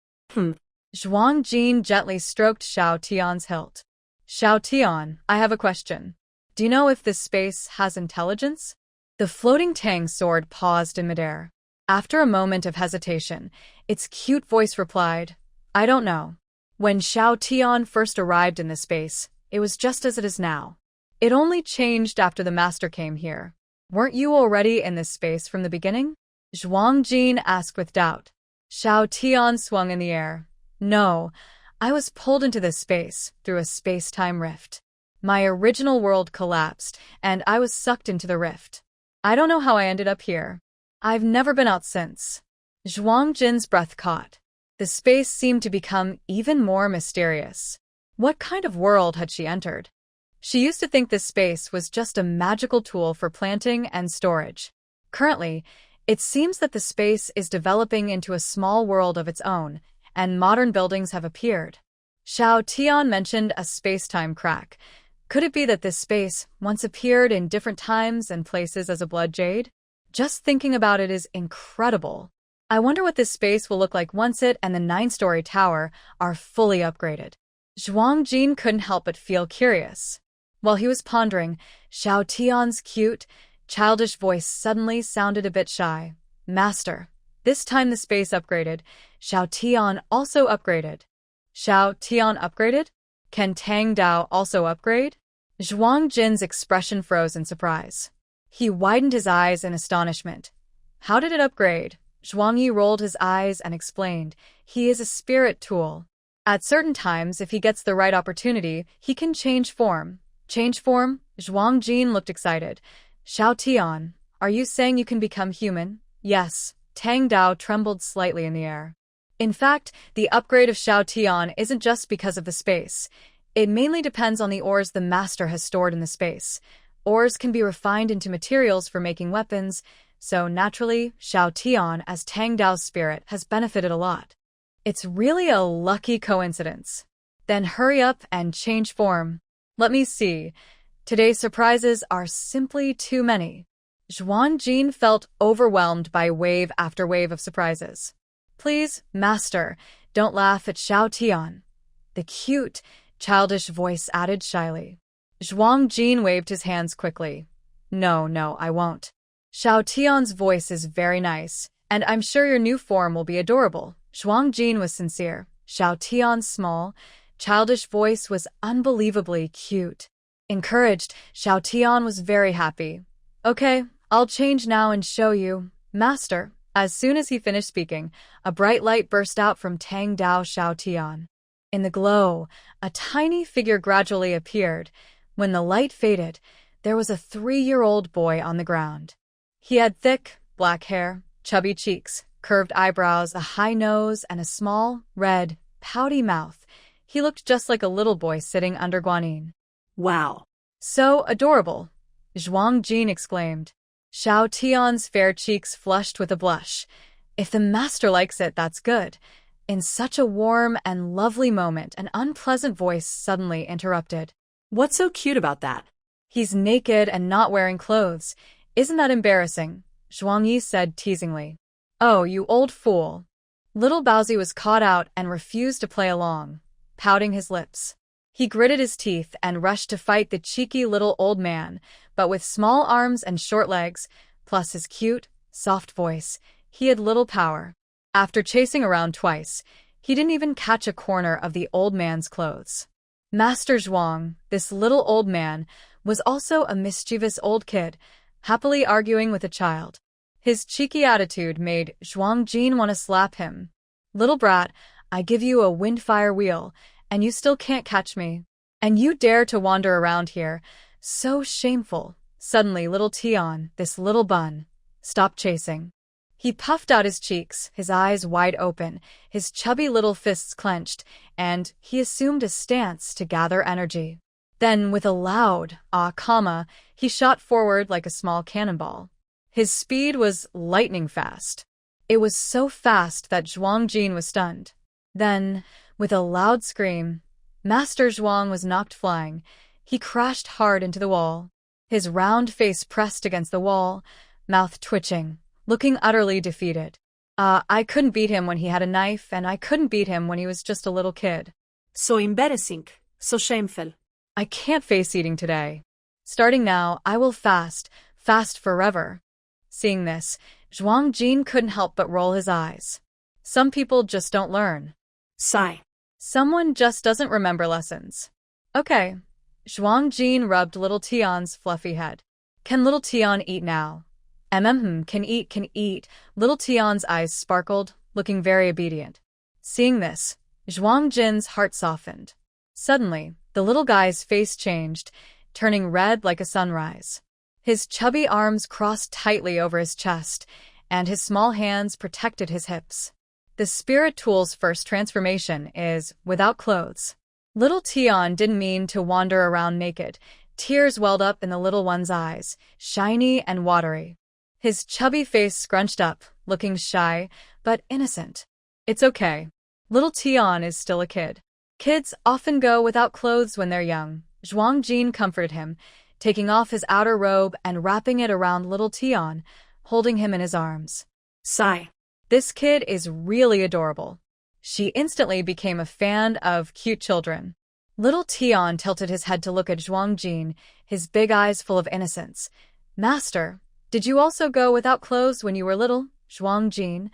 Zhuang Jin gently stroked Xiao Tian's hilt. Xiao Tian, I have a question. Do you know if this space has intelligence? The floating Tang sword paused in midair. After a moment of hesitation, its cute voice replied, I don't know. When Xiao Tian first arrived in this space, it was just as it is now. It only changed after the master came here. Weren't you already in this space from the beginning? Zhuang Jin asked with doubt. Xiao Tian swung in the air. No, I was pulled into this space through a space-time rift. My original world collapsed, and I was sucked into the rift. I don't know how I ended up here. I've never been out since. Zhuang Jin's breath caught. The space seemed to become even more mysterious. What kind of world had she entered? She used to think this space was just a magical tool for planting and storage. Currently, it seems that the space is developing into a small world of its own, and modern buildings have appeared. Xiao Tian mentioned a space-time crack. Could it be that this space once appeared in different times and places as a blood jade? Just thinking about it is incredible. I wonder what this space will look like once it and the 9-story tower are fully upgraded. Zhuang Jin couldn't help but feel curious. While he was pondering, Xiao Tian's cute, childish voice suddenly sounded a bit shy. Master. This time the space upgraded. Xiao Tian also upgraded. Xiao Tian upgraded? Can Tang Dao also upgrade? Zhuang Jin's expression froze in surprise. He widened his eyes in astonishment. How did it upgrade? Zhuang Yi rolled his eyes and explained. He is a spirit tool. At certain times, if he gets the right opportunity, he can change form. Change form? Zhuang Jin looked excited. Xiao Tian, are you saying you can become human? Yes. Tang Dao trembled slightly in the air. In fact, the upgrade of Xiao Tian isn't just because of the space. It mainly depends on the ores the master has stored in the space. Ores can be refined into materials for making weapons, so naturally, Xiao Tian as Tang Dao's spirit has benefited a lot. It's really a lucky coincidence. Then hurry up and change form. Let me see. Today's surprises are simply too many. Zhuang Jin felt overwhelmed by wave after wave of surprises. Please, master, don't laugh at Xiao Tian. The cute, childish voice added shyly. Zhuang Jin waved his hands quickly. No, I won't. Xiao Tian's voice is very nice, and I'm sure your new form will be adorable. Zhuang Jin was sincere. Xiao Tian's small, childish voice was unbelievably cute. Encouraged, Xiao Tian was very happy. Okay, I'll change now and show you. Master. As soon as he finished speaking, a bright light burst out from Tang Dao Xiao Tian. In the glow, a tiny figure gradually appeared. When the light faded, there was a 3-year-old boy on the ground. He had thick, black hair, chubby cheeks, curved eyebrows, a high nose, and a small, red, pouty mouth. He looked just like a little boy sitting under Guanyin.
Wow.
So adorable, Zhuang Jin exclaimed. Xiao Tian's fair cheeks flushed with a blush. If the master likes it, that's good. In such a warm and lovely moment, an unpleasant voice suddenly interrupted.
What's so cute about that?
He's naked and not wearing clothes. Isn't that embarrassing? Zhuang Yi said teasingly. Oh, you old fool. Little Baozi was caught out and refused to play along, pouting his lips. He gritted his teeth and rushed to fight the cheeky little old man, but with small arms and short legs, plus his cute, soft voice, he had little power. After chasing around twice, he didn't even catch a corner of the old man's clothes. Master Zhuang, this little old man, was also a mischievous old kid, happily arguing with a child. His cheeky attitude made Zhuang Jin want to slap him. Little brat, I give you a windfire wheel, and you still can't catch me. And you dare to wander around here. So shameful. Suddenly, little Tian, this little bun, stopped chasing. He puffed out his cheeks, his eyes wide open, his chubby little fists clenched, and he assumed a stance to gather energy. Then, with a loud ah, he shot forward like a small cannonball. His speed was lightning fast. It was so fast that Zhuang Jin was stunned. Then, with a loud scream, Master Zhuang was knocked flying. He crashed hard into the wall. His round face pressed against the wall, mouth twitching, looking utterly defeated. I couldn't beat him when he had a knife, and I couldn't beat him when he was just a little kid.
So embarrassing. So shameful.
I can't face eating today. Starting now, I will fast forever. Seeing this, Zhuang Jin couldn't help but roll his eyes. Some people just don't learn.
Sigh.
Someone just doesn't remember lessons. Okay. Zhuang Jin rubbed little Tian's fluffy head. Can little Tian eat now? Can eat. Little Tian's eyes sparkled. looking very obedient. Seeing this, Zhuang Jin's heart softened. Suddenly, the little guy's face changed, turning red like a sunrise. His chubby arms crossed tightly over his chest, and his small hands protected his hips. The spirit tool's first transformation is without clothes. Little Tian didn't mean to wander around naked. Tears welled up in the little one's eyes, shiny and watery. His chubby face scrunched up, looking shy, but innocent. It's okay. Little Tian is still a kid. Kids often go without clothes when they're young. Zhuang Jin comforted him, taking off his outer robe and wrapping it around little Tian, holding him in his arms. Sigh. This kid is really adorable. She instantly became a fan of cute children. Little Tian tilted his head to look at Zhuang Jin, his big eyes full of innocence. Master, did you also go without clothes when you were little? Zhuang Jin,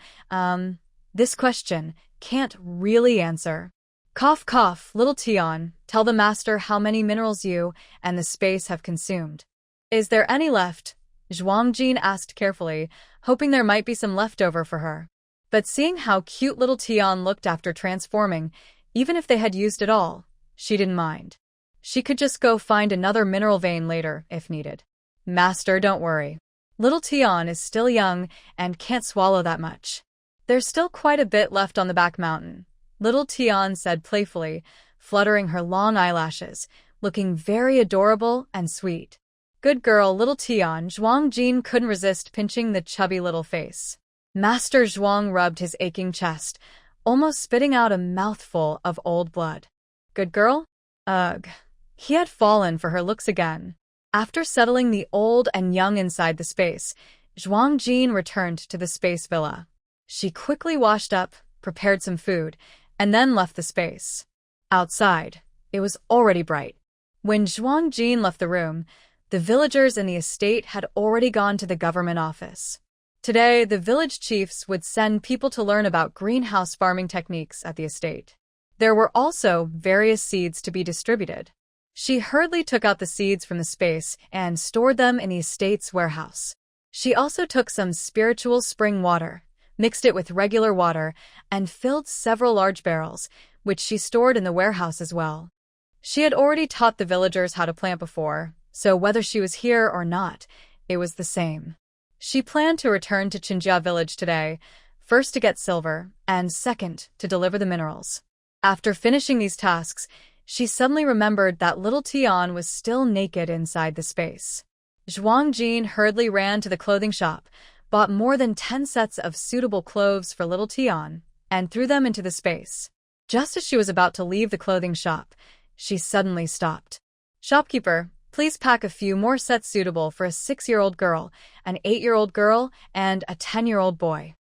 this question can't really answer. Cough, cough, little Tian, tell the master how many minerals you and the space have consumed. Is there any left? Zhuang Jin asked carefully, hoping there might be some left over for her. But seeing how cute little Tian looked after transforming, even if they had used it all, she didn't mind. She could just go find another mineral vein later, if needed. Master, don't worry. Little Tian is still young and can't swallow that much. There's still quite a bit left on the back mountain, little Tian said playfully, fluttering her long eyelashes, looking very adorable and sweet. Good girl, little Tian. Zhuang Jin couldn't resist pinching the chubby little face. Master Zhuang rubbed his aching chest, almost spitting out a mouthful of old blood. Good girl? Ugh. He had fallen for her looks again. After settling the old and young inside the space, Zhuang Jin returned to the space villa. She quickly washed up, prepared some food, and then left the space. Outside, it was already bright. When Zhuang Jin left the room, the villagers in the estate had already gone to the government office. Today, the village chiefs would send people to learn about greenhouse farming techniques at the estate. There were also various seeds to be distributed. She hurriedly took out the seeds from the space and stored them in the estate's warehouse. She also took some spiritual spring water, mixed it with regular water, and filled several large barrels, which she stored in the warehouse as well. She had already taught the villagers how to plant before, so whether she was here or not, it was the same. She planned to return to Qinjia village today, first to get silver, and second to deliver the minerals. After finishing these tasks, she suddenly remembered that little Tian was still naked inside the space. Zhuang Jin hurriedly ran to the clothing shop, bought more than 10 sets of suitable clothes for little Tian, and threw them into the space. Just as she was about to leave the clothing shop, she suddenly stopped. Shopkeeper, please pack a few more sets suitable for a 6-year-old girl, an 8-year-old girl, and a 10-year-old boy.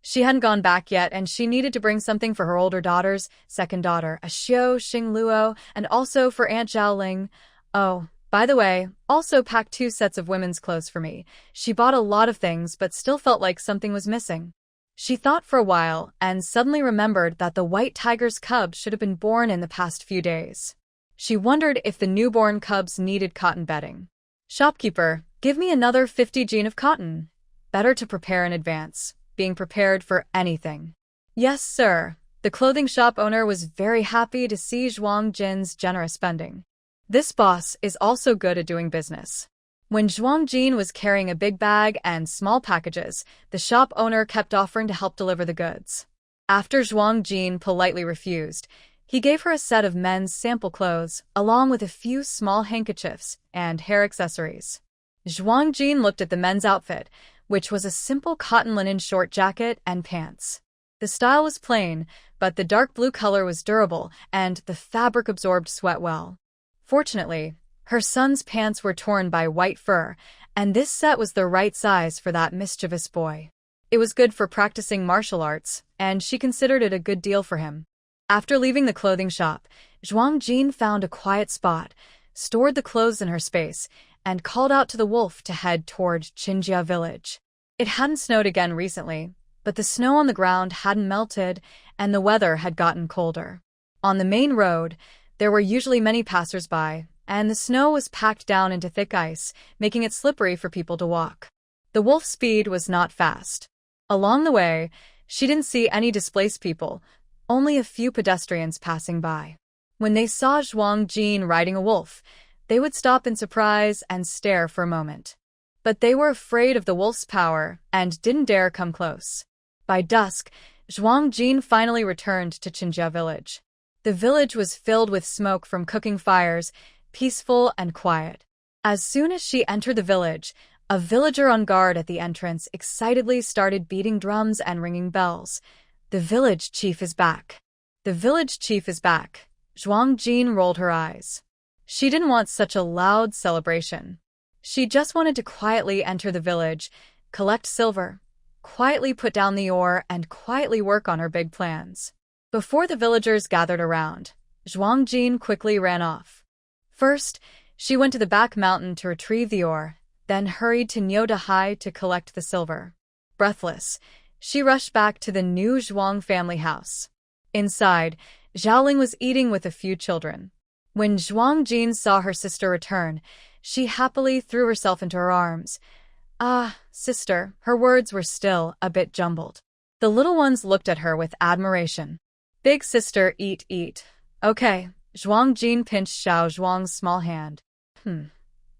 She hadn't gone back yet, and she needed to bring something for her older daughters, second daughter, a Xiao Xing Luo, and also for Aunt Zhao Ling. Oh, by the way, also pack 2 sets of women's clothes for me. She bought a lot of things, but still felt like something was missing. She thought for a while, and suddenly remembered that the white tiger's cubs should have been born in the past few days. She wondered if the newborn cubs needed cotton bedding. Shopkeeper, give me another 50 jean of cotton. Better to prepare in advance, being prepared for anything. Yes, sir. The clothing shop owner was very happy to see Zhuang Jin's generous spending. This boss is also good at doing business. When Zhuang Jin was carrying a big bag and small packages, the shop owner kept offering to help deliver the goods. After Zhuang Jin politely refused, he gave her a set of men's sample clothes, along with a few small handkerchiefs and hair accessories. Zhuang Jin looked at the men's outfit, which was a simple cotton linen short jacket and pants. The style was plain, but the dark blue color was durable, and the fabric absorbed sweat well. Fortunately, her son's pants were torn by white fur, and this set was the right size for that mischievous boy. It was good for practicing martial arts, and she considered it a good deal for him. After leaving the clothing shop, Zhuang Jin found a quiet spot, stored the clothes in her space, and called out to the wolf to head toward Qinjia village. It hadn't snowed again recently, but the snow on the ground hadn't melted, and the weather had gotten colder. On the main road, there were usually many passers-by, and the snow was packed down into thick ice, making it slippery for people to walk. The wolf's speed was not fast. Along the way, She didn't see any displaced people, only a few pedestrians passing by. When they saw Zhuang Jin riding a wolf, they would stop in surprise and stare for a moment. But they were afraid of the wolf's power and didn't dare come close. By dusk, Zhuang Jin finally returned to Qinjia village. The village was filled with smoke from cooking fires, peaceful and quiet. As soon as she entered the village, a villager on guard at the entrance excitedly started beating drums and ringing bells. The village chief is back. The village chief is back. Zhuang Jin rolled her eyes. She didn't want such a loud celebration. She just wanted to quietly enter the village, collect silver, quietly put down the ore, and quietly work on her big plans. Before the villagers gathered around, Zhuang Jin quickly ran off. First, she went to the back mountain to retrieve the ore, then hurried to Niudahai to collect the silver. Breathless, she rushed back to the new Zhuang family house. Inside, Xiaoling was eating with a few children. When Zhuang Jin saw her sister return, she happily threw herself into her arms. "Ah, sister," her words were still a bit jumbled. The little ones looked at her with admiration. "Big sister, eat, eat." "Okay." Zhuang Jin pinched Xiao Zhuang's small hand.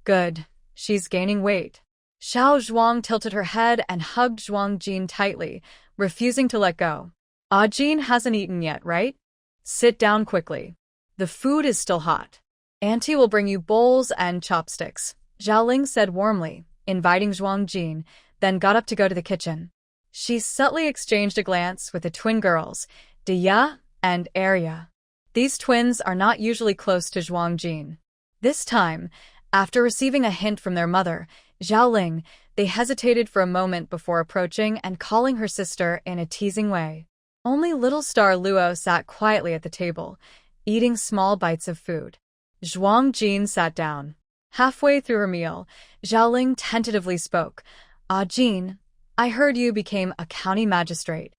Good. She's gaining weight." Xiao Zhuang tilted her head and hugged Zhuang Jin tightly, refusing to let go. "Ah, Jin hasn't eaten yet, right? Sit down quickly. The food is still hot. Auntie will bring you bowls and chopsticks," Xiaoling said warmly, inviting Zhuang Jin, then got up to go to the kitchen. She subtly exchanged a glance with the twin girls, Dia and Arya. These twins are not usually close to Zhuang Jin. This time, after receiving a hint from their mother, Xiaoling, they hesitated for a moment before approaching and calling her sister in a teasing way. Only little star Luo sat quietly at the table, eating small bites of food. Zhuang Jin sat down. Halfway through her meal, Xiaoling tentatively spoke. "Ah, Jin, I heard you became a county magistrate.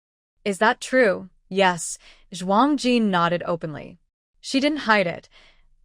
Is that true?" "Yes." Zhuang Jin nodded openly. She didn't hide it.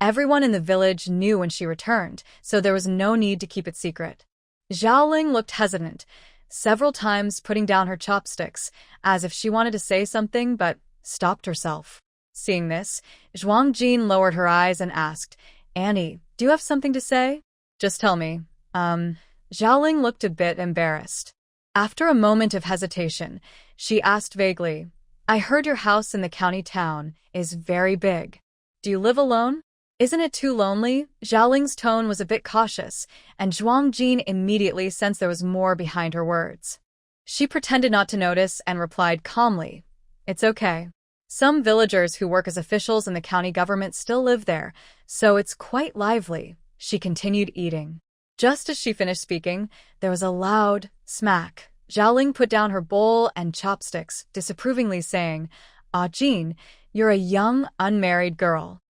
Everyone in the village knew when she returned, so there was no need to keep it secret. Xiaoling looked hesitant, several times putting down her chopsticks, as if she wanted to say something but stopped herself. Seeing this, Zhuang Jin lowered her eyes and asked, "Annie, do you have something to say?" "Just tell me." Xiaoling looked a bit embarrassed. After a moment of hesitation, she asked vaguely, "I heard your house in the county town is very big. Do you live alone? Isn't it too lonely?" Xiaoling's tone was a bit cautious, and Zhuang Jin immediately sensed there was more behind her words. She pretended not to notice and replied calmly, "It's okay. Some villagers who work as officials in the county government still live there, so it's quite lively." She continued eating. Just as she finished speaking, there was a loud smack. Xiaoling put down her bowl and chopsticks, disapprovingly saying, "Ah, Jin, you're a young, unmarried girl.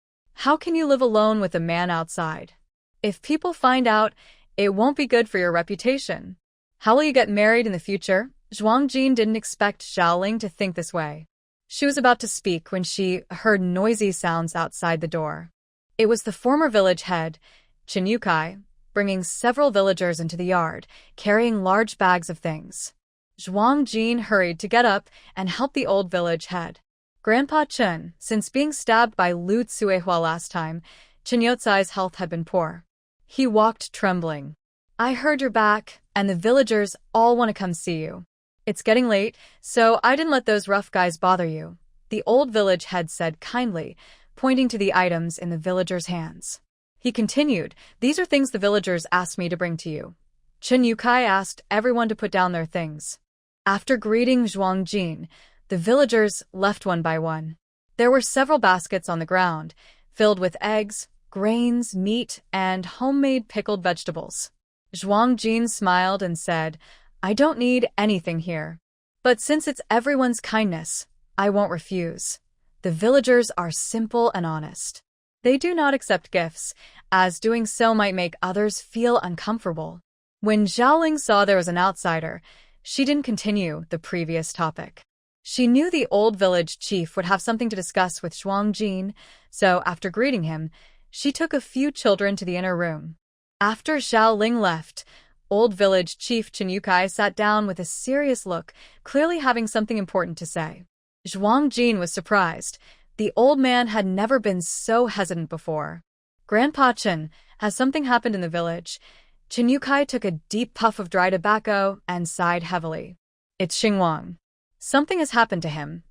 How can you live alone with a man outside? If people find out, it won't be good for your reputation. How will you get married in the future?" Zhuang Jin didn't expect Xiaoling to think this way. She was about to speak when she heard noisy sounds outside the door. It was the former village head, Chen Yukai, bringing several villagers into the yard, carrying large bags of things. Zhuang Jin hurried to get up and help the old village head. Grandpa Chen, since being stabbed by Lu Tsuehua last time, Chen Youcai's health had been poor. He walked trembling. "I heard you're back, and the villagers all want to come see you. It's getting late, so I didn't let those rough guys bother you," the old village head said kindly, pointing to the items in the villagers' hands. He continued, "These are things the villagers asked me to bring to you." Chen Yukai asked everyone to put down their things. After greeting Zhuang Jin, the villagers left one by one. There were several baskets on the ground, filled with eggs, grains, meat, and homemade pickled vegetables. Zhuang Jin smiled and said, "I don't need anything here. But since it's everyone's kindness, I won't refuse." The villagers are simple and honest. They do not accept gifts, as doing so might make others feel uncomfortable. When Xiaoling saw there was an outsider, she didn't continue the previous topic. She knew the old village chief would have something to discuss with Zhuang Jin, so after greeting him, she took a few children to the inner room. After Xiaoling left, Old village chief Chen Yukai sat down with a serious look, clearly having something important to say. Zhuang Jin was surprised. The old man had never been so hesitant before. Grandpa Chen, has something happened in the village? Chen Yukai took a deep puff of dry tobacco and sighed heavily. It's Xingwang. Something has happened to him.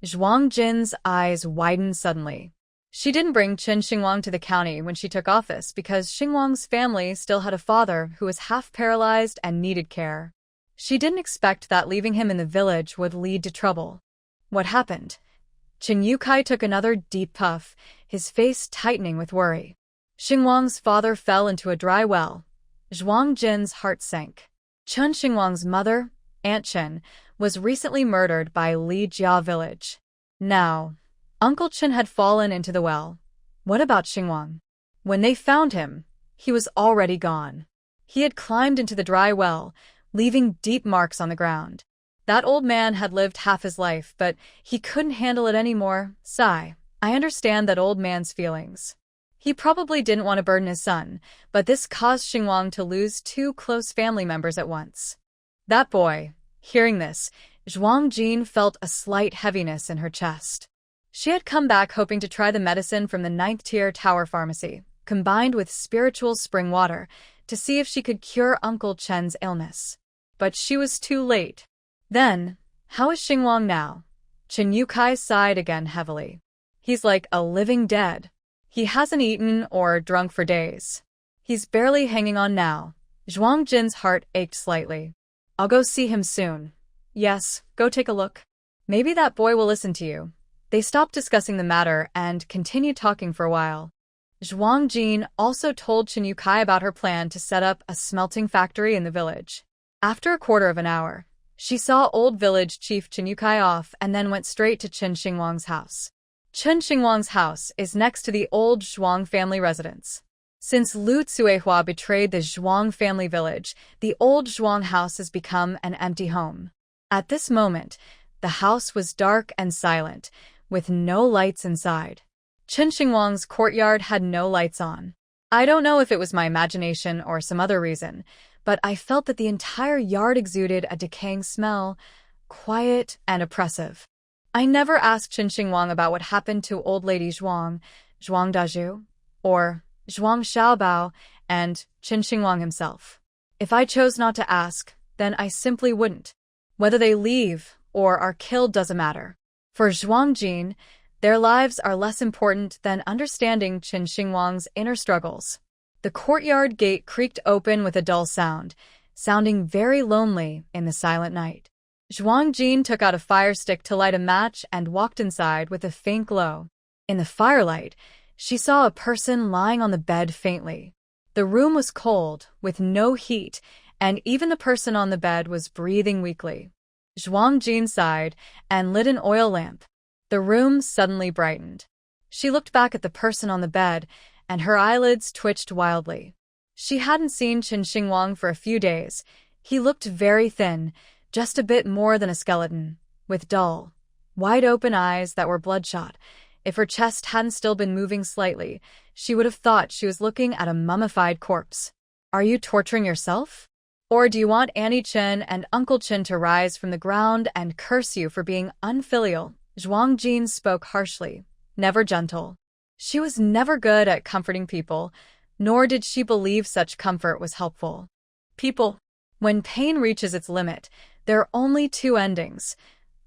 Zhuang Jin's eyes widened suddenly. She didn't bring Chen Xingwang to the county when she took office because Xingwang's family still had a father who was half paralyzed and needed care. She didn't expect that leaving him in the village would lead to trouble. What happened? Chen Yukai took another deep puff, his face tightening with worry. Xingwang's father fell into a dry well. Zhuang Jin's heart sank. Chen Xingwang's mother, Aunt Chen, was recently murdered by Li Jia village. Now, Uncle Chen had fallen into the well. What about Xingwang? When they found him, he was already gone. He had climbed into the dry well, leaving deep marks on the ground. That old man had lived half his life, but he couldn't handle it anymore. Sigh. I understand that old man's feelings. He probably didn't want to burden his son, but this caused Xingwang to lose two close family members at once. That boy. Hearing this, Zhuang Jin felt a slight heaviness in her chest. She had come back hoping to try the medicine from the 9th-tier tower pharmacy, combined with spiritual spring water, to see if she could cure Uncle Chen's illness. But she was too late. Then, how is Xingwang now? Chen Yukai sighed again heavily. He's like a living dead. He hasn't eaten or drunk for days. He's barely hanging on now. Zhuang Jin's heart ached slightly. I'll go see him soon. Yes, go take a look. Maybe that boy will listen to you. They stopped discussing the matter and continued talking for a while. Zhuang Jin also told Chen Yukai about her plan to set up a smelting factory in the village. After a quarter of an hour, she saw old village chief Chen Yukai off and then went straight to Chen Xingwang's house. Chen Xingwang's house is next to the old Zhuang family residence. Since Lu Cuihua betrayed the Zhuang family village, the old Zhuang house has become an empty home. At this moment, the house was dark and silent, with no lights inside. Chen Xingwang's courtyard had no lights on. I don't know if it was my imagination or some other reason, but I felt that the entire yard exuded a decaying smell, quiet and oppressive. I never asked Chen Xingwang about what happened to old lady Zhuang, Zhuang Dazhu, or Zhuang Xiaobao, and Chen Xingwang himself. If I chose not to ask, then I simply wouldn't. Whether they leave or are killed doesn't matter. For Zhuang Jin, their lives are less important than understanding Chen Xingwang's inner struggles. The courtyard gate creaked open with a dull sound, sounding very lonely in the silent night. Zhuang Jin took out a fire stick to light a match and walked inside with a faint glow. In the firelight, she saw a person lying on the bed faintly. The room was cold, with no heat, and even the person on the bed was breathing weakly. Zhuang Jin sighed and lit an oil lamp. The room suddenly brightened. She looked back at the person on the bed, and her eyelids twitched wildly. She hadn't seen Chen Xingwang for a few days. He looked very thin, just a bit more than a skeleton, with dull, wide-open eyes that were bloodshot. If her chest hadn't still been moving slightly, she would have thought she was looking at a mummified corpse. Are you torturing yourself? Or do you want Annie Chen and Uncle Chen to rise from the ground and curse you for being unfilial? Zhuang Jin spoke harshly, never gentle. She was never good at comforting people, nor did she believe such comfort was helpful. People, when pain reaches its limit, there are only two endings.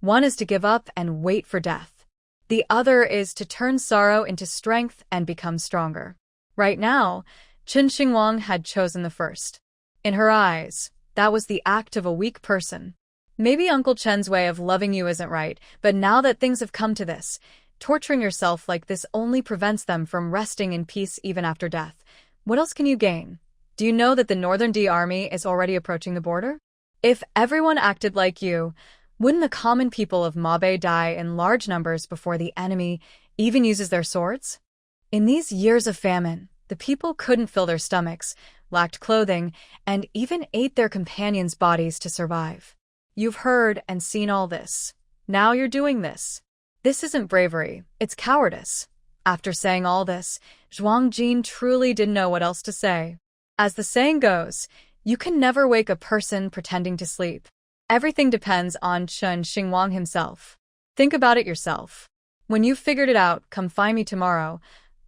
One is to give up and wait for death. The other is to turn sorrow into strength and become stronger. Right now, Chen Xingwang had chosen the first. In her eyes, that was the act of a weak person. Maybe Uncle Chen's way of loving you isn't right, but now that things have come to this, torturing yourself like this only prevents them from resting in peace even after death. What else can you gain? Do you know that the Northern D army is already approaching the border? If everyone acted like you, wouldn't the common people of Mabe die in large numbers before the enemy even uses their swords? In these years of famine, the people couldn't fill their stomachs, lacked clothing, and even ate their companions' bodies to survive. You've heard and seen all this. Now you're doing this. This isn't bravery, it's cowardice. After saying all this, Zhuang Jin truly didn't know what else to say. As the saying goes, You can never wake a person pretending to sleep. Everything depends on Chen Xingwang himself. Think about it yourself. When you've figured it out, come find me tomorrow.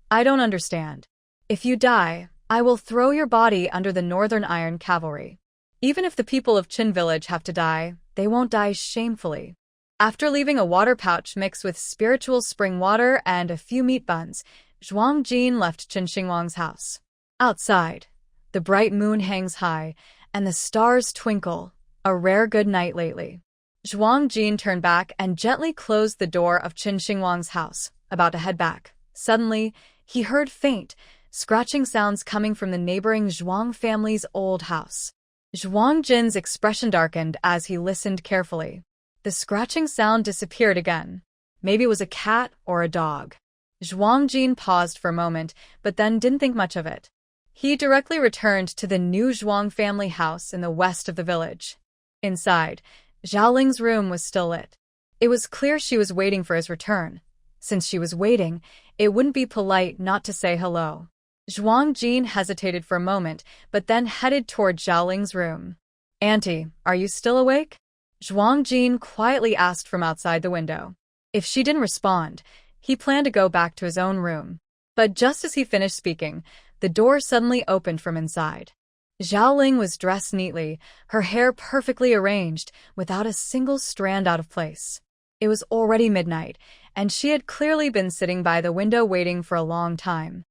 I don't understand. If you die, I will throw your body under the Northern Iron Cavalry. Even if the people of Qin Village have to die, they won't die shamefully. After leaving a water pouch mixed with spiritual spring water and a few meat buns, Zhuang Jin left Qin Xingwang's house. Outside, the bright moon hangs high, and the stars twinkle, a rare good night lately. Zhuang Jin turned back and gently closed the door of Qin Xingwang's house, about to head back. Suddenly, he heard faint, scratching sounds coming from the neighboring Zhuang family's old house. Zhuang Jin's expression darkened as he listened carefully. The scratching sound disappeared again. Maybe it was a cat or a dog. Zhuang Jin paused for a moment, but then didn't think much of it. He directly returned to the new Zhuang family house in the west of the village. Inside, Xiaoling's room was still lit. It was clear she was waiting for his return. Since she was waiting, it wouldn't be polite not to say hello. Zhuang Jin hesitated for a moment, but then headed toward Xiaoling's room. "Auntie, are you still awake?" Zhuang Jin quietly asked from outside the window. If she didn't respond, he planned to go back to his own room. But just as he finished speaking, the door suddenly opened from inside. Xiaoling was dressed neatly, her hair perfectly arranged, without a single strand out of place. It was already midnight, and she had clearly been sitting by the window waiting for a long time.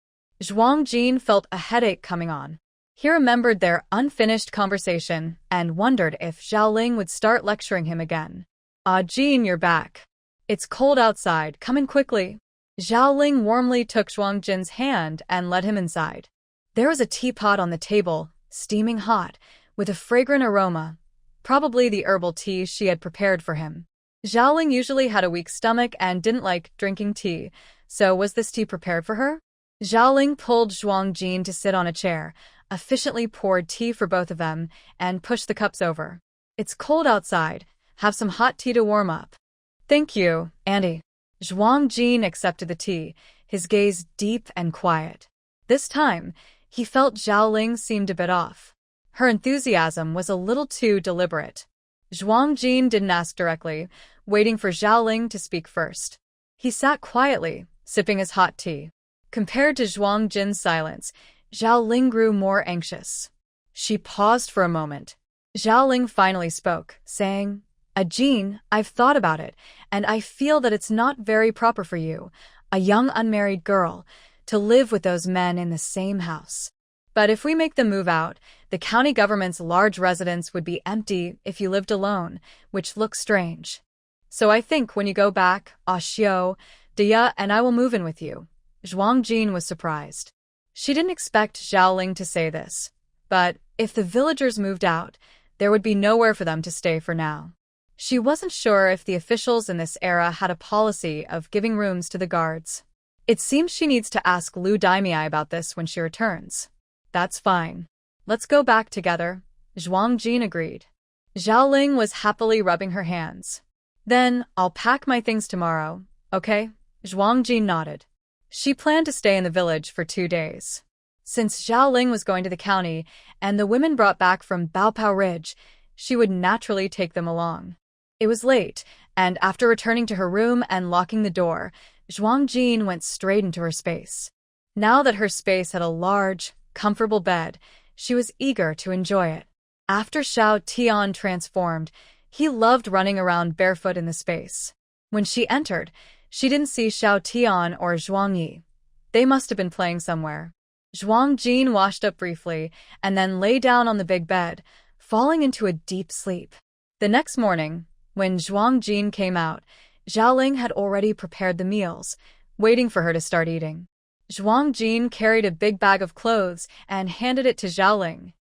Zhuang Jin felt a headache coming on. He remembered their unfinished conversation and wondered if Xiaoling would start lecturing him again. "Ah, Jin, you're back. It's cold outside, come in quickly." Xiaoling warmly took Zhuang Jin's hand and led him inside. There was a teapot on the table, steaming hot, with a fragrant aroma, probably the herbal tea she had prepared for him. Xiaoling usually had a weak stomach and didn't like drinking tea, so was this tea prepared for her? Xiaoling pulled Zhuang Jin to sit on a chair, efficiently poured tea for both of them, and pushed the cups over. "It's cold outside. Have some hot tea to warm up." "Thank you, Auntie." Zhuang Jin accepted the tea, his gaze deep and quiet. This time, he felt Xiaoling seemed a bit off. Her enthusiasm was a little too deliberate. Zhuang Jin didn't ask directly, waiting for Xiaoling to speak first. He sat quietly, sipping his hot tea. Compared to Zhuang Jin's silence, Xiaoling grew more anxious. She paused for a moment. Xiaoling finally spoke, saying, "Jin, I've thought about it, and I feel that it's not very proper for you, a young unmarried girl, to live with those men in the same house. But if we make them move out, the county government's large residence would be empty if you lived alone, which looks strange. So I think when you go back, Xiao, Dia and I will move in with you." Zhuang Jin was surprised. She didn't expect Xiaoling to say this, but if the villagers moved out, there would be nowhere for them to stay for now. She wasn't sure if the officials in this era had a policy of giving rooms to the guards. It seems she needs to ask Lu Daimiai about this when she returns. "That's fine. Let's go back together," Zhuang Jin agreed. Xiaoling was happily rubbing her hands. "Then I'll pack my things tomorrow, okay?" Zhuang Jin nodded. She planned to stay in the village for 2 days. Since Xiaoling was going to the county and the women brought back from Baopao Ridge, she would naturally take them along. It was late, and after returning to her room and locking the door, Zhuang Jin went straight into her space. Now that her space had a large, comfortable bed, she was eager to enjoy it. After Xiao Tian transformed, he loved running around barefoot in the space. When she entered, she didn't see Xiao Tian or Zhuang Yi. They must have been playing somewhere. Zhuang Jin washed up briefly and then lay down on the big bed, falling into a deep sleep. The next morning, when Zhuang Jin came out, Xiaoling had already prepared the meals, waiting for her to start eating. Zhuang Jin carried a big bag of clothes and handed it to Xiaoling.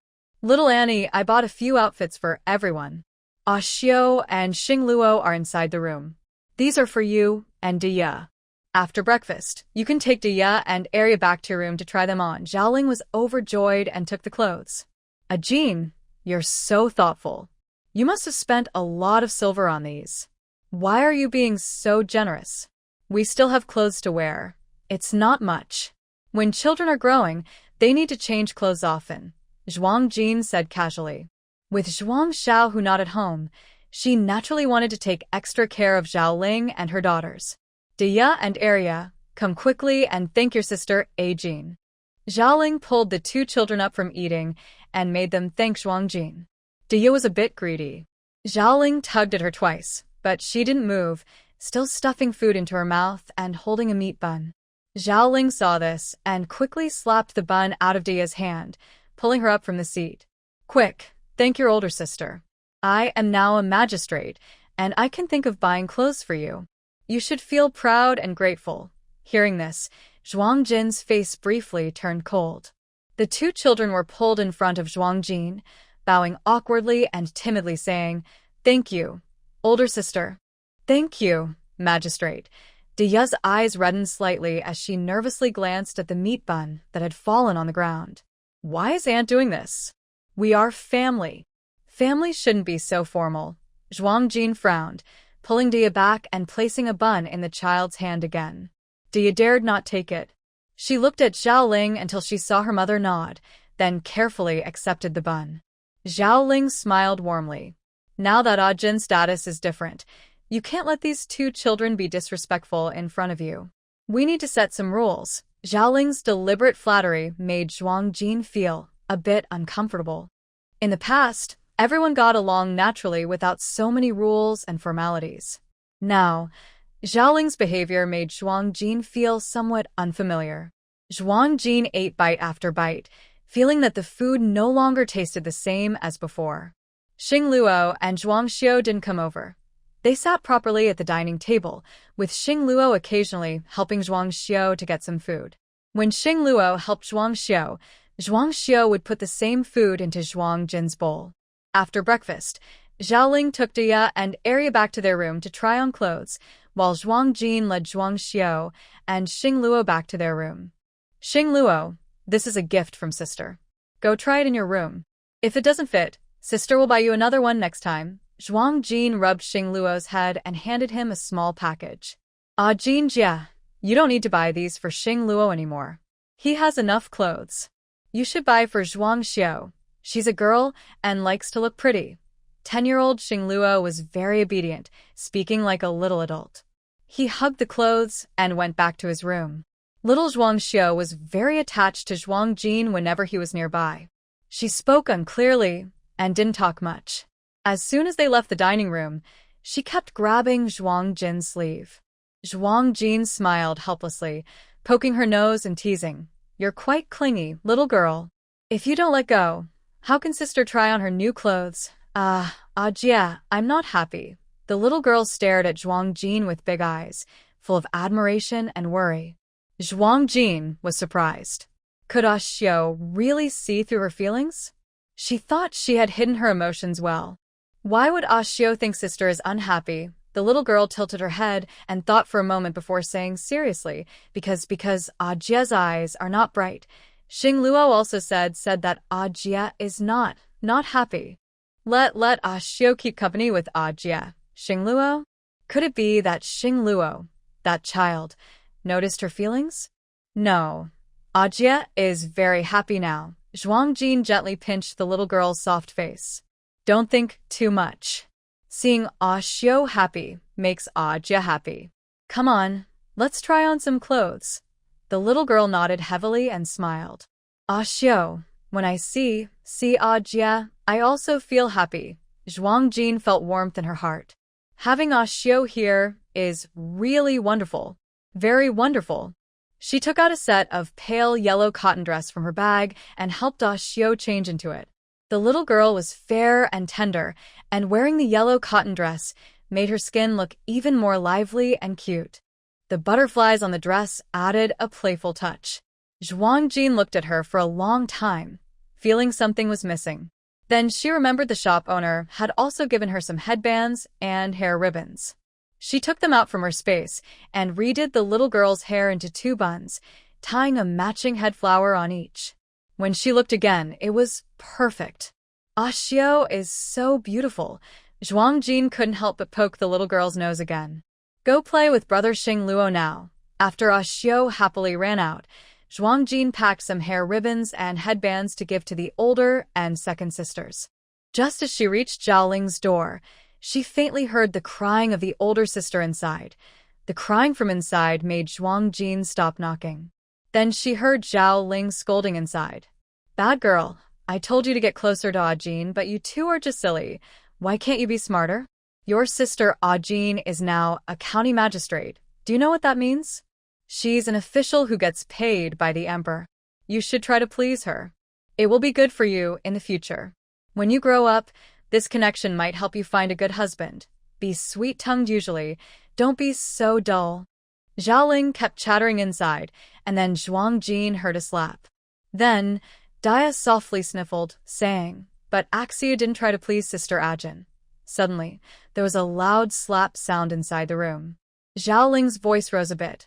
"Little Annie, I bought a few outfits for everyone. Xiao and Xingluo are inside the room. These are for you and Dia. After breakfast, you can take Dia and Arya back to your room to try them on." Xiaoling was overjoyed and took the clothes. "Jin, you're so thoughtful. You must have spent a lot of silver on these. Why are you being so generous? We still have clothes to wear. It's not much. When children are growing, they need to change clothes often. Zhuang Jin said casually. With Zhuang Xiao who not at home, she naturally wanted to take extra care of Zhao Ling and her daughters. Dia and Arya, come quickly and thank your sister, A Jin. Zhao Ling pulled the two children up from eating and made them thank Zhuang Jin. Dia was a bit greedy. Zhao Ling tugged at her twice, but she didn't move, still stuffing food into her mouth and holding a meat bun. Zhao Ling saw this and quickly slapped the bun out of Dia's hand, pulling her up from the seat. Quick, thank your older sister. I am now a magistrate, and I can think of buying clothes for you. You should feel proud and grateful. Hearing this, Zhuang Jin's face briefly turned cold. The two children were pulled in front of Zhuang Jin, bowing awkwardly and timidly saying, Thank you, older sister. Thank you, magistrate. Dia's eyes reddened slightly as she nervously glanced at the meat bun that had fallen on the ground. Why is Aunt doing this? We are family. Family shouldn't be so formal. Zhuang Jin frowned, pulling Dia back and placing a bun in the child's hand again. Dia dared not take it. She looked at Zhao Ling until she saw her mother nod, then carefully accepted the bun. Zhao Ling smiled warmly. Now that Ah Jin's status is different, you can't let these two children be disrespectful in front of you. We need to set some rules. Zhao Ling's deliberate flattery made Zhuang Jin feel a bit uncomfortable. In the past, everyone got along naturally without so many rules and formalities. Now, Zhao Ling's behavior made Zhuang Jin feel somewhat unfamiliar. Zhuang Jin ate bite after bite, feeling that the food no longer tasted the same as before. Xing Luo and Zhuang Xiao didn't come over. They sat properly at the dining table, with Xing Luo occasionally helping Zhuang Xiao to get some food. When Xing Luo helped Zhuang Xiao would put the same food into Zhuang Jin's bowl. After breakfast, Zhao Ling took Dia and Arya back to their room to try on clothes, while Zhuang Jin led Zhuang Xiao and Xing Luo back to their room. Xing Luo, this is a gift from sister. Go try it in your room. If it doesn't fit, sister will buy you another one next time. Zhuang Jin rubbed Xing Luo's head and handed him a small package. Ah Jin Jia, you don't need to buy these for Xing Luo anymore. He has enough clothes. You should buy for Zhuang Xiao. She's a girl and likes to look pretty. 10-year-old Xing Luo was very obedient, speaking like a little adult. He hugged the clothes and went back to his room. Little Zhuang Xiao was very attached to Zhuang Jin whenever he was nearby. She spoke unclearly and didn't talk much. As soon as they left the dining room, she kept grabbing Zhuang Jin's sleeve. Zhuang Jin smiled helplessly, poking her nose and teasing. You're quite clingy, little girl. If you don't let go, how can sister try on her new clothes? Jia, I'm not happy. The little girl stared at Zhuang Jin with big eyes, full of admiration and worry. Zhuang Jin was surprised. Could Ah Xiao really see through her feelings? She thought she had hidden her emotions well. Why would Ah Xiao think sister is unhappy? The little girl tilted her head and thought for a moment before saying seriously, because Ah Jia's eyes are not bright. Xing Luo also said that Ah Jia is not happy. Let Ah Xiao keep company with Ah Jia. Xing Luo? Could it be that Xing Luo, that child, noticed her feelings? No. Ah Jia is very happy now. Zhuang Jin gently pinched the little girl's soft face. Don't think too much. Seeing Ah Xiao happy makes Ah Jia happy. Come on, let's try on some clothes. The little girl nodded heavily and smiled. Ah Xiao, when I see Ah Jia, I also feel happy. Zhuang Jin felt warmth in her heart. Having Ah Xiao here is really wonderful. Very wonderful. She took out a set of pale yellow cotton dress from her bag and helped Ah Xiao change into it. The little girl was fair and tender, and wearing the yellow cotton dress made her skin look even more lively and cute. The butterflies on the dress added a playful touch. Zhuang Jin looked at her for a long time, feeling something was missing. Then she remembered the shop owner had also given her some headbands and hair ribbons. She took them out from her space and redid the little girl's hair into 2 buns, tying a matching head flower on each. When she looked again, it was perfect. Ah Xiao is so beautiful. Zhuang Jin couldn't help but poke the little girl's nose again. Go play with brother Xing Luo now. After Ah Xiao happily ran out, Zhuangjin packed some hair ribbons and headbands to give to the older and second sisters. Just as she reached Zhaoling's door, she faintly heard the crying of the older sister inside. The crying from inside made Zhuangjin stop knocking. Then she heard Zhao Ling scolding inside. "Bad girl, I told you to get closer to Ajin, but you two are just silly. Why can't you be smarter? Your sister Ajin is now a county magistrate. Do you know what that means? She's an official who gets paid by the emperor. You should try to please her. It will be good for you in the future. When you grow up, this connection might help you find a good husband. Be sweet-tongued usually. Don't be so dull." Zhaoling kept chattering inside, and then Zhuangjin heard a slap. Then, Dia softly sniffled, saying, "But Axia didn't try to please Sister Ajin." Suddenly, there was a loud slap sound inside the room. Zhaoling's voice rose a bit.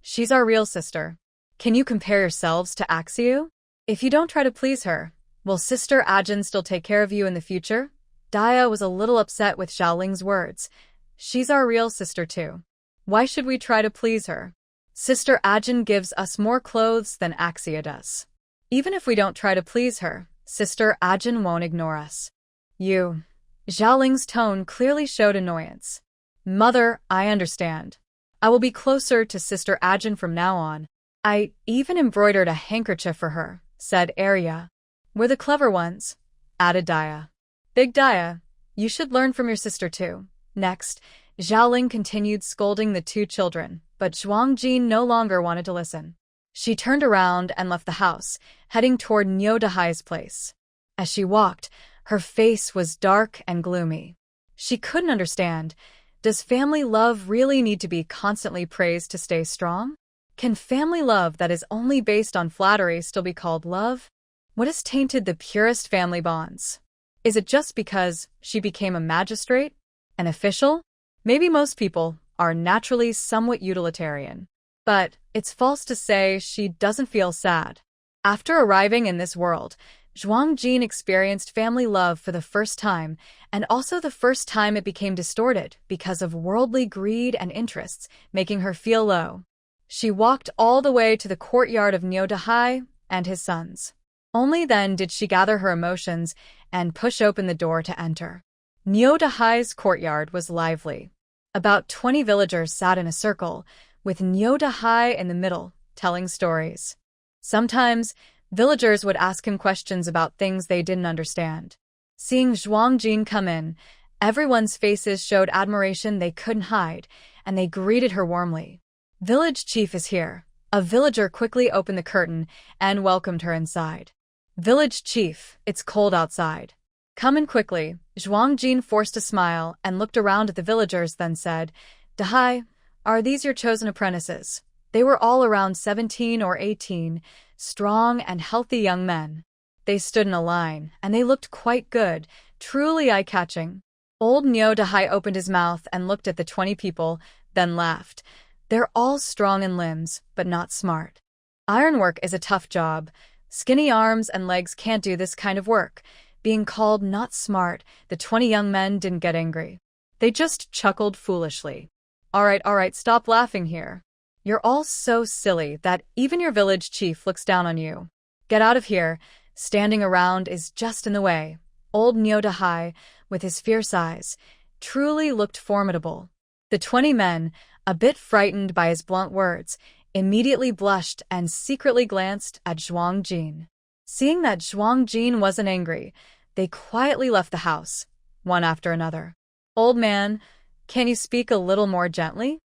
"She's our real sister. Can you compare yourselves to Axia? If you don't try to please her, will Sister Ajin still take care of you in the future?" Dia was a little upset with Zhaoling's words. "She's our real sister too. Why should we try to please her? Sister Ajin gives us more clothes than Axia does. Even if we don't try to please her, Sister Ajin won't ignore us." "You..." Zhaoling's tone clearly showed annoyance. "Mother, I understand. I will be closer to Sister Ajin from now on. I even embroidered a handkerchief for her," said Arya. "We're the clever ones," added Dia. "Big Dia, you should learn from your sister too." Next, Zhaoling continued scolding the two children, but Zhuangjin no longer wanted to listen. She turned around and left the house, heading toward Niu Dahai's place. As she walked, her face was dark and gloomy. She couldn't understand. Does family love really need to be constantly praised to stay strong? Can family love that is only based on flattery still be called love? What has tainted the purest family bonds? Is it just because she became a magistrate? An official? Maybe most people are naturally somewhat utilitarian. But it's false to say she doesn't feel sad. After arriving in this world, Zhuangjin experienced family love for the first time, and also the first time it became distorted because of worldly greed and interests, making her feel low. She walked all the way to the courtyard of Niu Dahai and his sons. Only then did she gather her emotions and push open the door to enter. Niu Dahai's courtyard was lively. About 20 villagers sat in a circle, with Niu Dahai in the middle, telling stories. Sometimes, villagers would ask him questions about things they didn't understand. Seeing Zhuangjin come in, everyone's faces showed admiration they couldn't hide, and they greeted her warmly. "Village chief is here." A villager quickly opened the curtain and welcomed her inside. "Village chief, it's cold outside. Come in quickly." Zhuangjin forced a smile and looked around at the villagers, then said, "Dahai, are these your chosen apprentices?" They were all around 17 or 18, strong and healthy young men. They stood in a line, and they looked quite good, truly eye-catching. Old Niu Dahai opened his mouth and looked at the 20 people, then laughed. "They're all strong in limbs, but not smart. Ironwork is a tough job. Skinny arms and legs can't do this kind of work." Being called not smart, the 20 young men didn't get angry. They just chuckled foolishly. All right, stop laughing here. You're all so silly that even your village chief looks down on you. Get out of here. Standing around is just in the way." Old Niu Dahai, with his fierce eyes, truly looked formidable. The 20 men, a bit frightened by his blunt words, immediately blushed and secretly glanced at Zhuangjin. Seeing that Zhuangjin wasn't angry, they quietly left the house, one after another. "Old man, can you speak a little more gently?"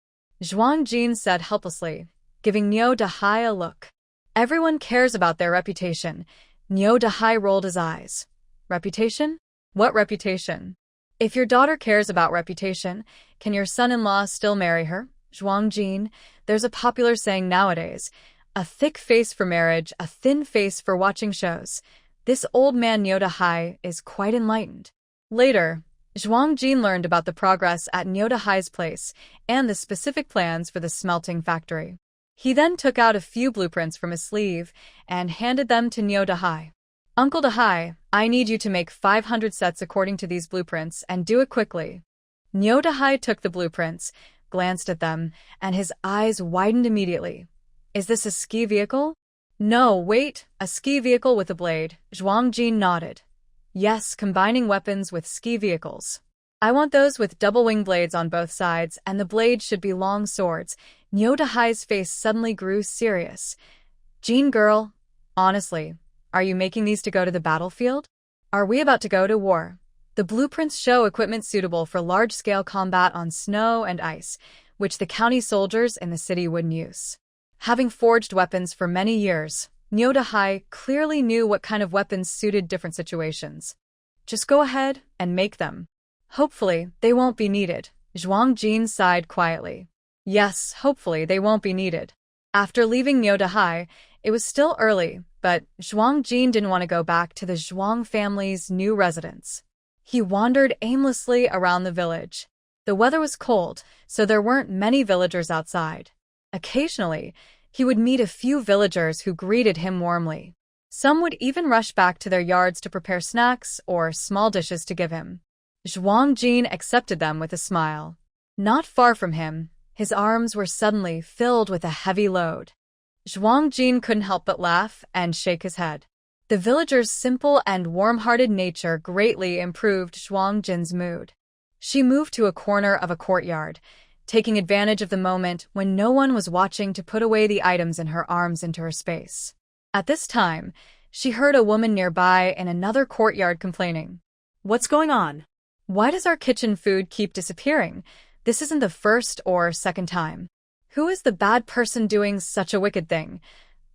Zhuangjin said helplessly, giving Niu Dahai a look. "Everyone cares about their reputation." Niu Dahai rolled his eyes. "Reputation? What reputation? If your daughter cares about reputation, can your son-in-law still marry her?" Zhuangjin, there's a popular saying nowadays, "A thick face for marriage, a thin face for watching shows." This old man Niu Dahai is quite enlightened. Later, Zhuangjin learned about the progress at Niu Dahai's place and the specific plans for the smelting factory. He then took out a few blueprints from his sleeve and handed them to Niu Dahai. "Uncle Dahai, I need you to make 500 sets according to these blueprints and do it quickly." Niu Dahai took the blueprints, glanced at them, and his eyes widened immediately. "Is this a ski vehicle?" No, wait, a ski vehicle with a blade. Zhuang Jin nodded. Yes, combining weapons with ski vehicles. I want those with double wing blades on both sides, and the blades should be long swords. Niu Dahai's face suddenly grew serious. Jean girl, honestly, are you making these to go to the battlefield? Are we about to go to war? The blueprints show equipment suitable for large-scale combat on snow and ice, which the county soldiers in the city wouldn't use. Having forged weapons for many years, Niu Dahai clearly knew what kind of weapons suited different situations. Just go ahead and make them. Hopefully, they won't be needed. Zhuang Jin sighed quietly. Yes, hopefully they won't be needed. After leaving Niu Dahai, it was still early, but Zhuang Jin didn't want to go back to the Zhuang family's new residence. He wandered aimlessly around the village. The weather was cold, so there weren't many villagers outside. Occasionally, he would meet a few villagers who greeted him warmly. Some would even rush back to their yards to prepare snacks or small dishes to give him. Zhuang Jin accepted them with a smile. Not far from him, his arms were suddenly filled with a heavy load. Zhuang Jin couldn't help but laugh and shake his head. The villagers' simple and warm-hearted nature greatly improved Zhuang Jin's mood. She moved to a corner of a courtyard, taking advantage of the moment when no one was watching to put away the items in her arms into her space. At this time, she heard a woman nearby in another courtyard complaining.
What's going on?
Why does our kitchen food keep disappearing? This isn't the first or second time. Who is the bad person doing such a wicked thing?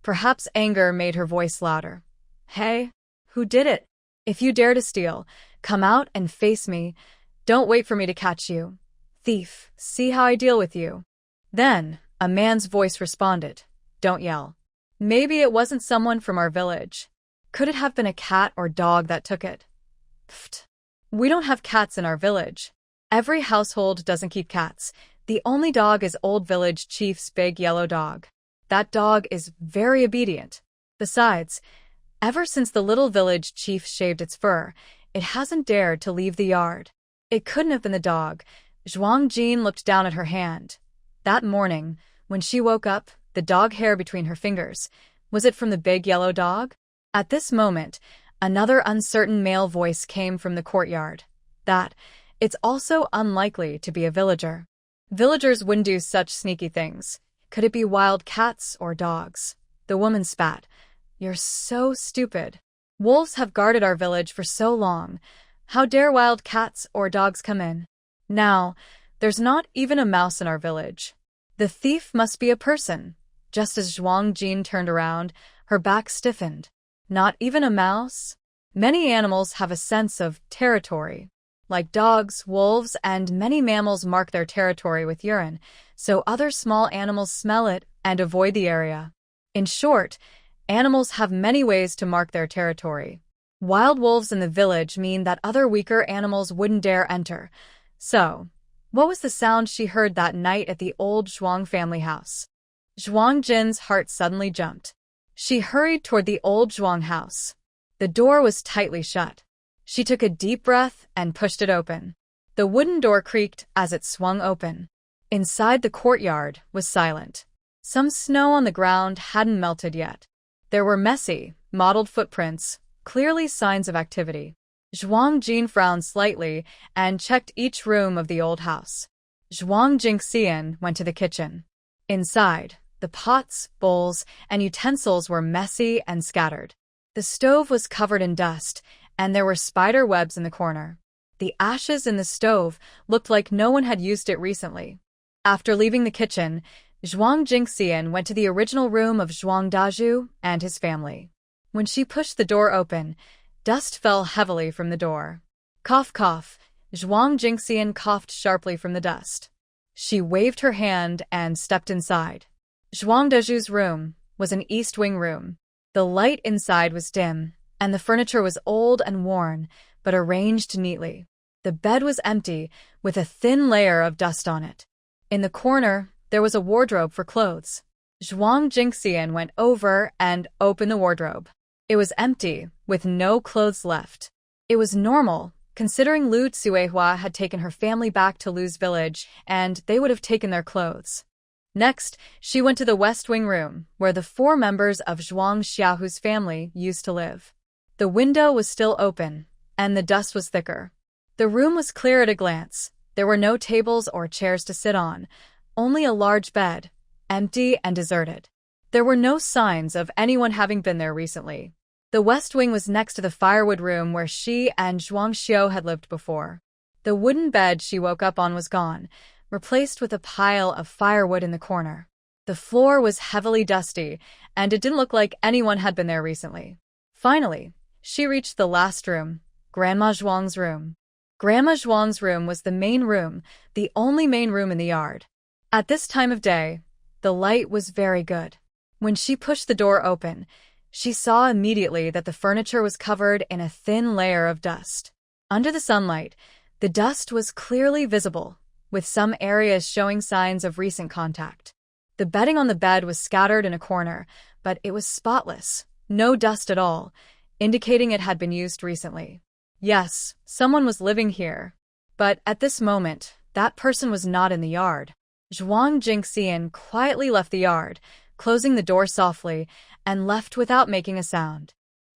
Perhaps anger made her voice louder. Hey, who did it? If you dare to steal, come out and face me. Don't wait for me to catch you. Thief, see how I deal with you. Then, a man's voice responded. Don't yell. Maybe it wasn't someone from our village. Could it have been a cat or dog that took it? Pfft. We don't have cats in our village. Every household doesn't keep cats. The only dog is old village chief's big yellow dog. That dog is very obedient. Besides, ever since the little village chief shaved its fur, it hasn't dared to leave the yard. It couldn't have been the dog. Zhuang Jin looked down at her hand. That morning, when she woke up, the dog hair between her fingers, was it from the big yellow dog? At this moment, another uncertain male voice came from the courtyard. It's also unlikely to be a villager. Villagers wouldn't do such sneaky things. Could it be wild cats or dogs? The woman spat. You're so stupid. Wolves have guarded our village for so long. How dare wild cats or dogs come in? Now, there's not even a mouse in our village. The thief must be a person. Just as Zhuang Jin turned around, her back stiffened. Not even a mouse? Many animals have a sense of territory. Like dogs, wolves, and many mammals mark their territory with urine, so other small animals smell it and avoid the area. In short, animals have many ways to mark their territory. Wild wolves in the village mean that other weaker animals wouldn't dare enter. So, what was the sound she heard that night at the old Zhuang family house? Zhuang Jin's heart suddenly jumped. She hurried toward the old Zhuang house. The door was tightly shut. She took a deep breath and pushed it open. The wooden door creaked as it swung open. Inside the courtyard was silent. Some snow on the ground hadn't melted yet. There were messy, mottled footprints, clearly signs of activity. Zhuang Jin frowned slightly and checked each room of the old house. Zhuang Jingxian went to the kitchen. Inside, the pots, bowls, and utensils were messy and scattered. The stove was covered in dust, and there were spider webs in the corner. The ashes in the stove looked like no one had used it recently. After leaving the kitchen, Zhuang Jingxian went to the original room of Zhuang Dazhu and his family. When she pushed the door open, dust fell heavily from the door. Cough, cough. Zhuang Jingxian coughed sharply from the dust. She waved her hand and stepped inside. Zhuang Dazhu's room was an east wing room. The light inside was dim, and the furniture was old and worn, but arranged neatly. The bed was empty, with a thin layer of dust on it. In the corner, there was a wardrobe for clothes. Zhuang Jingxian went over and opened the wardrobe. It was empty, with no clothes left. It was normal, considering Lu Tsuehua had taken her family back to Lu's village, and they would have taken their clothes. Next, she went to the West Wing room, where the 4 members of Zhuang Xiaohu's family used to live. The window was still open, and the dust was thicker. The room was clear at a glance. There were no tables or chairs to sit on, only a large bed, empty and deserted. There were no signs of anyone having been there recently. The West Wing was next to the firewood room where she and Zhuang Xiao had lived before. The wooden bed she woke up on was gone, replaced with a pile of firewood in the corner. The floor was heavily dusty, and it didn't look like anyone had been there recently. Finally, she reached the last room, Grandma Zhuang's room. Grandma Zhuang's room was the main room, the only main room in the yard. At this time of day, the light was very good. When she pushed the door open, she saw immediately that the furniture was covered in a thin layer of dust. Under the sunlight, the dust was clearly visible, with some areas showing signs of recent contact. The bedding on the bed was scattered in a corner, but it was spotless, no dust at all, indicating it had been used recently. Yes, someone was living here. But at this moment, that person was not in the yard. Zhuang Jingxian quietly left the yard, closing the door softly, and left without making a sound.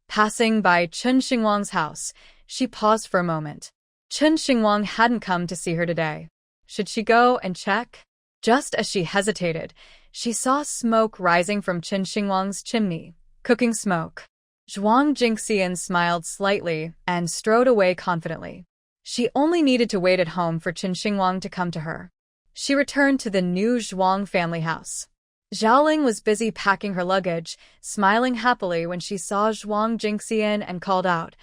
Passing by Chen Xingwang's house, she paused for a moment. Chen Xingwang hadn't come to see her today. Should she go and check? Just as she hesitated, she saw smoke rising from Chen Xingwang's chimney, cooking smoke. Zhuang Jingxian smiled slightly and strode away confidently. She only needed to wait at home for Chen Xingwang to come to her. She returned to the new Zhuang family house. Xiaoling was busy packing her luggage, smiling happily when she saw Zhuang Jingxian and called out,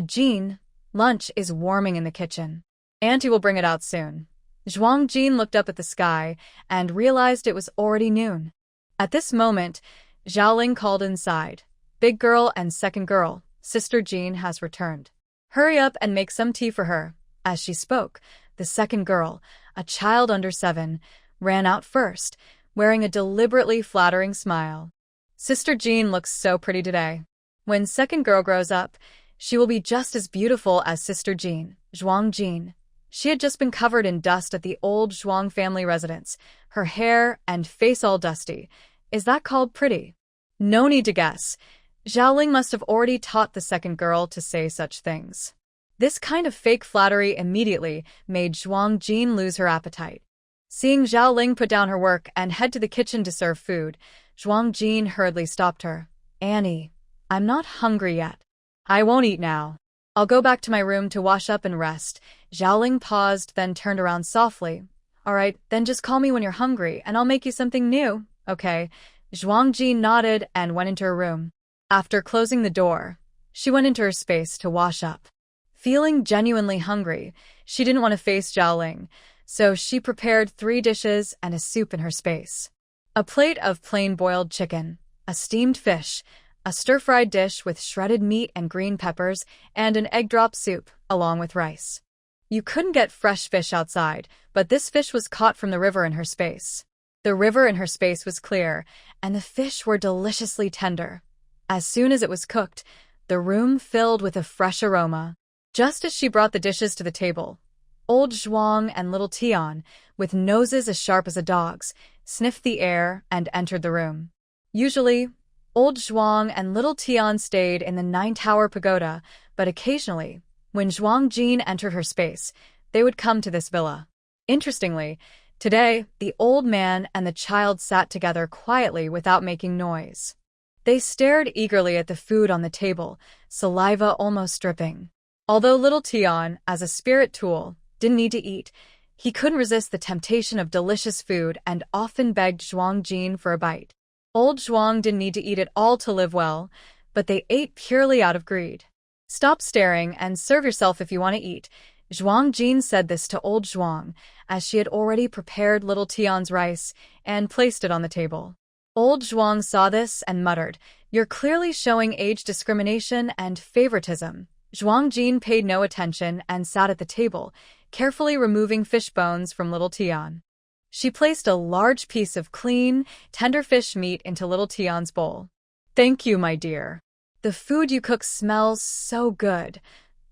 "Jean, lunch is warming in the kitchen. Auntie will bring it out soon." Zhuang Jin looked up at the sky and realized it was already noon. At this moment, Xiaoling called inside. "Big girl and second girl, Sister Jean has returned. Hurry up and make some tea for her." As she spoke, the second girl, a child under 7, ran out first, wearing a deliberately flattering smile. "Sister Jean looks so pretty today. When second girl grows up, she will be just as beautiful as Sister Jean." Zhuang Jin. She had just been covered in dust at the old Zhuang family residence, her hair and face all dusty. Is that called pretty? No need to guess. Xiaoling must have already taught the second girl to say such things. This kind of fake flattery immediately made Zhuang Jin lose her appetite. Seeing Xiaoling put down her work and head to the kitchen to serve food, Zhuang Jin hurriedly stopped her. "Annie, I'm not hungry yet. I won't eat now. I'll go back to my room to wash up and rest." Xiaoling paused, then turned around softly. "All right, then just call me when you're hungry, and I'll make you something new." "Okay." Zhuang Jin nodded and went into her room. After closing the door, she went into her space to wash up. Feeling genuinely hungry, she didn't want to face Xiaoling, so she prepared 3 dishes and a soup in her space. A plate of plain boiled chicken, a steamed fish, a stir-fried dish with shredded meat and green peppers, and an egg drop soup, along with rice. You couldn't get fresh fish outside, but this fish was caught from the river in her space. The river in her space was clear, and the fish were deliciously tender. As soon as it was cooked, the room filled with a fresh aroma. Just as she brought the dishes to the table, old Zhuang and little Tian, with noses as sharp as a dog's, sniffed the air and entered the room. Usually, old Zhuang and little Tian stayed in the 9-tower pagoda, but occasionally, when Zhuang Jin entered her space, they would come to this villa. Interestingly, today, the old man and the child sat together quietly without making noise. They stared eagerly at the food on the table, saliva almost dripping. Although little Tian, as a spirit tool, didn't need to eat, he couldn't resist the temptation of delicious food and often begged Zhuang Jin for a bite. Old Zhuang didn't need to eat it all to live well, but they ate purely out of greed. "Stop staring and serve yourself if you want to eat." Zhuang Jin said this to old Zhuang, as she had already prepared little Tian's rice and placed it on the table. Old Zhuang saw this and muttered, "You're clearly showing age discrimination and favoritism." Zhuang Jin paid no attention and sat at the table, carefully removing fish bones from little Tian. She placed a large piece of clean, tender fish meat into little Tian's bowl. "Thank you, my dear. The food you cook smells so good."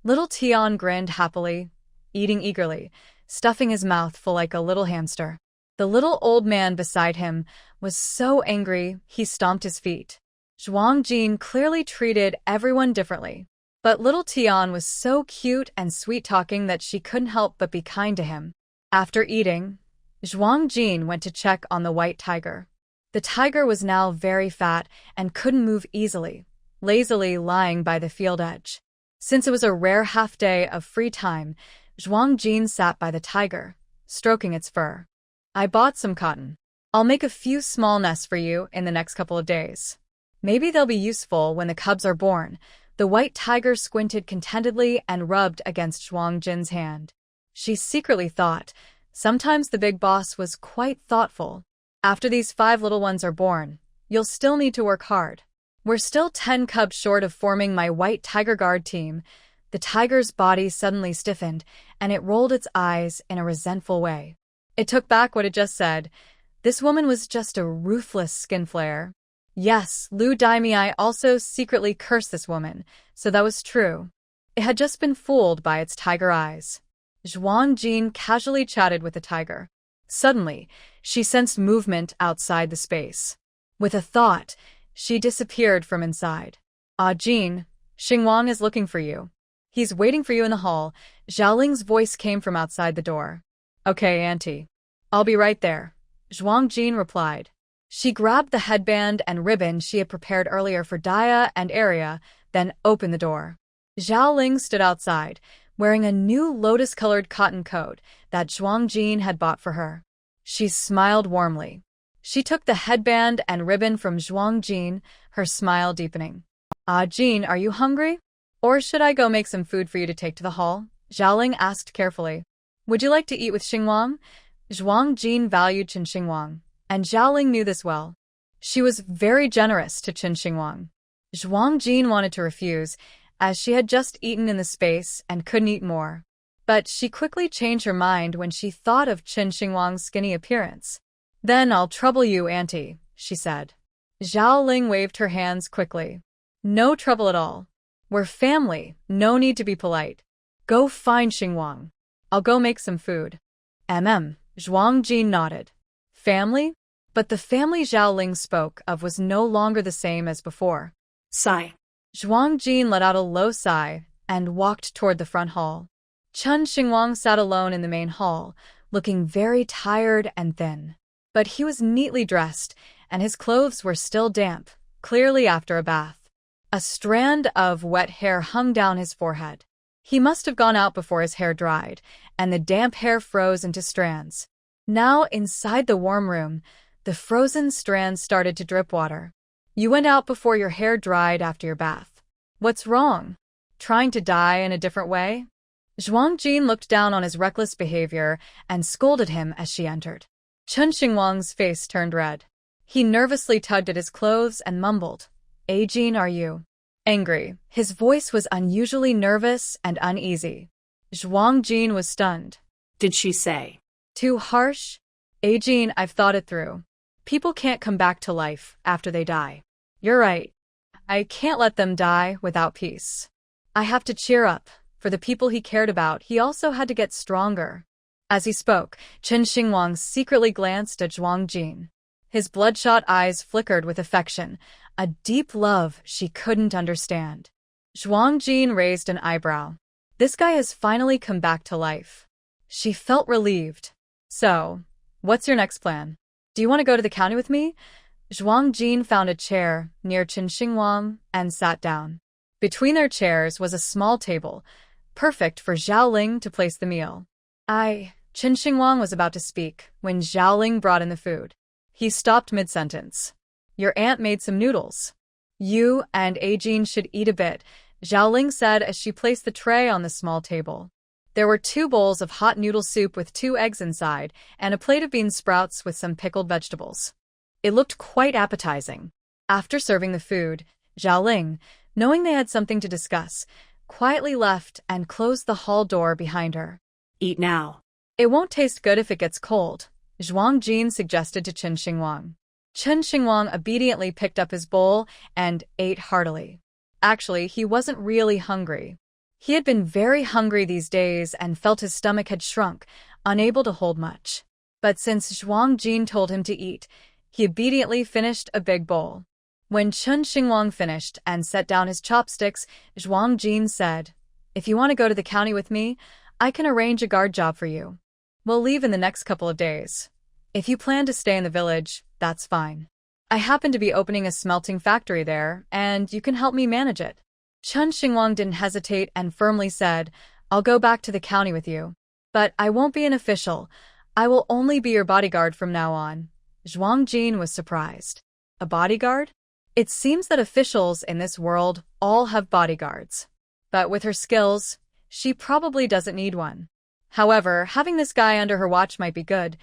Little Tian grinned happily, eating eagerly, stuffing his mouth full like a little hamster. The little old man beside him was so angry he stomped his feet. Zhuang Jin clearly treated everyone differently. But little Tian was so cute and sweet-talking that she couldn't help but be kind to him. After eating, Zhuang Jin went to check on the white tiger. The tiger was now very fat and couldn't move easily, lazily lying by the field edge. Since it was a rare half-day of free time, Zhuang Jin sat by the tiger, stroking its fur. I bought some cotton. I'll make a few small nests for you in the next couple of days. Maybe they'll be useful when the cubs are born. The white tiger squinted contentedly and rubbed against Zhuang Jin's hand. She secretly thought, sometimes the big boss was quite thoughtful. After these 5 little ones are born, you'll still need to work hard. We're still 10 cubs short of forming my white tiger guard team. The tiger's body suddenly stiffened, and it rolled its eyes in a resentful way. It took back what it just said. This woman was just a ruthless skinflare. Yes, Lu Daimei also secretly cursed this woman, so that was true. It had just been fooled by its tiger eyes. Zhuang Jin casually chatted with the tiger. Suddenly, she sensed movement outside the space. With a thought, she disappeared from inside. Ah, Jin, Xingwang is looking for you. He's waiting for you in the hall. Xiaoling's voice came from outside the door. Okay, Auntie. I'll be right there, Zhuang Jin replied. She grabbed the headband and ribbon she had prepared earlier for Dia and Arya, then opened the door. Xiaoling stood outside, wearing a new lotus-colored cotton coat that Zhuang Jin had bought for her. She smiled warmly. She took the headband and ribbon from Zhuang Jin, her smile deepening. Ah, Jin, are you hungry? Or should I go make some food for you to take to the hall? Xiaoling asked carefully. Would you like to eat with Xingwang? Zhuang Jin valued Qin Xingwang, and Xiaoling knew this well. She was very generous to Qin Xingwang. Zhuang Jin wanted to refuse, as she had just eaten in the space and couldn't eat more. But she quickly changed her mind when she thought of Qin Xingwang's skinny appearance. Then I'll trouble you, Auntie, she said. Xiaoling waved her hands quickly. No trouble at all. We're family, no need to be polite. Go find Xingwang. I'll go make some food. Zhuang Jin nodded. Family? But the family Xiaoling spoke of was no longer the same as before.
Sigh.
Zhuang Jin let out a low sigh and walked toward the front hall. Qin Xingwang sat alone in the main hall, looking very tired and thin. But he was neatly dressed, and his clothes were still damp, clearly after a bath. A strand of wet hair hung down his forehead. He must have gone out before his hair dried, and the damp hair froze into strands. Now, inside the warm room, the frozen strands started to drip water. You went out before your hair dried after your bath. What's wrong? Trying to dye in a different way? Zhuang Jin looked down on his reckless behavior and scolded him as she entered. Qin Xingwang's face turned red. He nervously tugged at his clothes and mumbled, Jin, are you angry? His voice was unusually nervous and uneasy. Zhuang Jin was stunned.
Did she say?
Too harsh? Jin, I've thought it through. People can't come back to life after they die. You're right. I can't let them die without peace. I have to cheer up. For the people he cared about, he also had to get stronger. As he spoke, Qin Xingwang secretly glanced at Zhuang Jin. His bloodshot eyes flickered with affection, a deep love she couldn't understand. Zhuang Jin raised an eyebrow. This guy has finally come back to life. She felt relieved. So, what's your next plan? Do you want to go to the county with me? Zhuang Jin found a chair near Qin Xingwang and sat down. Between their chairs was a small table, perfect for Xiaoling to place the meal. Qin Xingwang was about to speak when Xiaoling brought in the food. He stopped mid-sentence. Your aunt made some noodles. You and Jin should eat a bit, Xiaoling said as she placed the tray on the small table. There were 2 bowls of hot noodle soup with 2 eggs inside and a plate of bean sprouts with some pickled vegetables. It looked quite appetizing. After serving the food, Xiaoling, knowing they had something to discuss, quietly left and closed the hall door behind her.
Eat now.
It won't taste good if it gets cold, Zhuang Jin suggested to Qin Xingwang. Qin Xingwang obediently picked up his bowl and ate heartily. Actually, he wasn't really hungry. He had been very hungry these days and felt his stomach had shrunk, unable to hold much. But since Zhuang Jin told him to eat, he obediently finished a big bowl. When Chen Xingwang finished and set down his chopsticks, Zhuang Jin said, "If you want to go to the county with me, I can arrange a guard job for you. We'll leave in the next couple of days. If you plan to stay in the village, that's fine. I happen to be opening a smelting factory there, and you can help me manage it." Chen Xingwang didn't hesitate and firmly said, "I'll go back to the county with you. But I won't be an official. I will only be your bodyguard from now on." Zhuang Jin was surprised. A bodyguard? It seems that officials in this world all have bodyguards. But with her skills, she probably doesn't need one. However, having this guy under her watch might be good,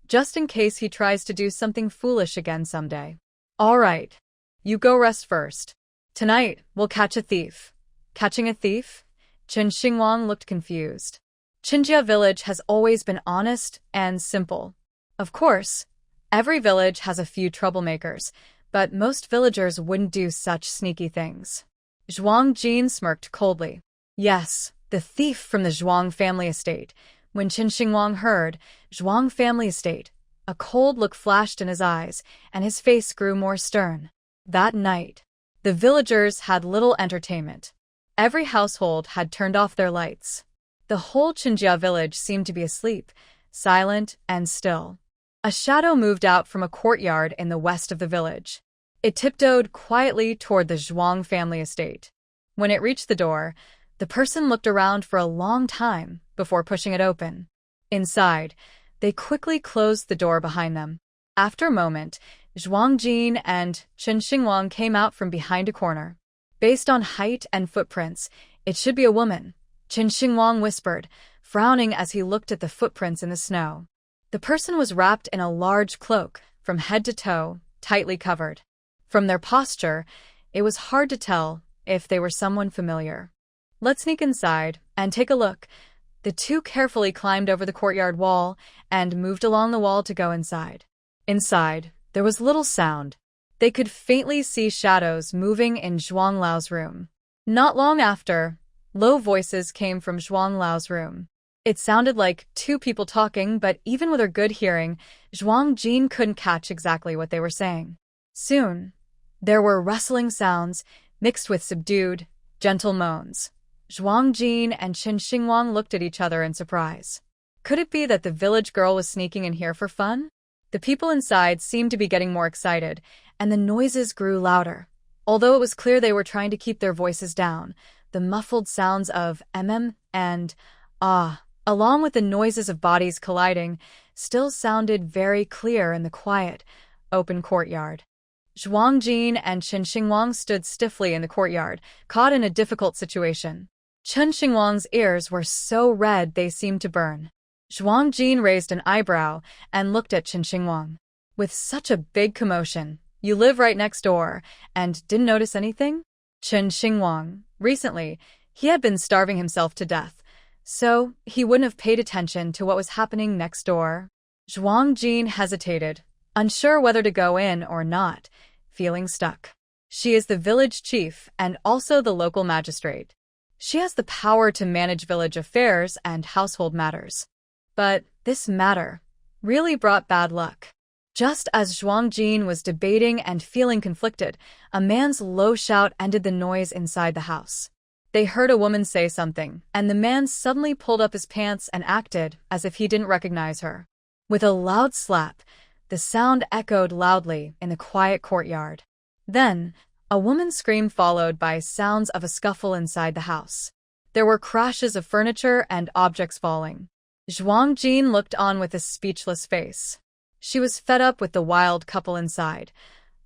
just in case he tries to do something foolish again someday. "All right. You go rest first. Tonight, we'll catch a thief." Catching a thief? Chen Xingwang looked confused. Qinjia village has always been honest and simple. Of course, every village has a few troublemakers, but most villagers wouldn't do such sneaky things. Zhuang Jin smirked coldly. Yes, the thief from the Zhuang family estate. When Chen Xingwang heard Zhuang family estate, a cold look flashed in his eyes, and his face grew more stern. That night, the villagers had little entertainment. Every household had turned off their lights. The whole Qinjia village seemed to be asleep, silent and still. A shadow moved out from a courtyard in the west of the village. It tiptoed quietly toward the Zhuang family estate. When it reached the door, the person looked around for a long time before pushing it open. Inside, they quickly closed the door behind them. After a moment, Zhuang Jin and Chen Xingwang came out from behind a corner. Based on height and footprints, it should be a woman, Chen Xingwang whispered, frowning as he looked at the footprints in the snow. The person was wrapped in a large cloak, from head to toe, tightly covered. From their posture, it was hard to tell if they were someone familiar. "Let's sneak inside and take a look." The two carefully climbed over the courtyard wall and moved along the wall to go inside. Inside, there was little sound. They could faintly see shadows moving in Zhuang Lao's room. Not long after, low voices came from Zhuang Lao's room. It sounded like two people talking, but even with her good hearing, Zhuang Jin couldn't catch exactly what they were saying. Soon, there were rustling sounds, mixed with subdued, gentle moans. Zhuang Jin and Chen Xingwang looked at each other in surprise. Could it be that the village girl was sneaking in here for fun? The people inside seemed to be getting more excited, and the noises grew louder. Although it was clear they were trying to keep their voices down, the muffled sounds of and ah, along with the noises of bodies colliding, still sounded very clear in the quiet, open courtyard. Zhuang Jin and Chen Xingwang stood stiffly in the courtyard, caught in a difficult situation. Chen Xingwang's ears were so red they seemed to burn. Zhuang Jin raised an eyebrow and looked at Chen Xingwang. "With such a big commotion, you live right next door, and didn't notice anything?" Chen Xingwang, recently, he had been starving himself to death, so he wouldn't have paid attention to what was happening next door. Zhuang Jin hesitated, unsure whether to go in or not, feeling stuck. She is the village chief and also the local magistrate. She has the power to manage village affairs and household matters. But this matter really brought bad luck. Just as Zhuang Jin was debating and feeling conflicted, a man's low shout ended the noise inside the house. They heard a woman say something, and the man suddenly pulled up his pants and acted as if he didn't recognize her. With a loud slap, the sound echoed loudly in the quiet courtyard. Then, a woman's scream followed by sounds of a scuffle inside the house. There were crashes of furniture and objects falling. Zhuang Jin looked on with a speechless face. She was fed up with the wild couple inside.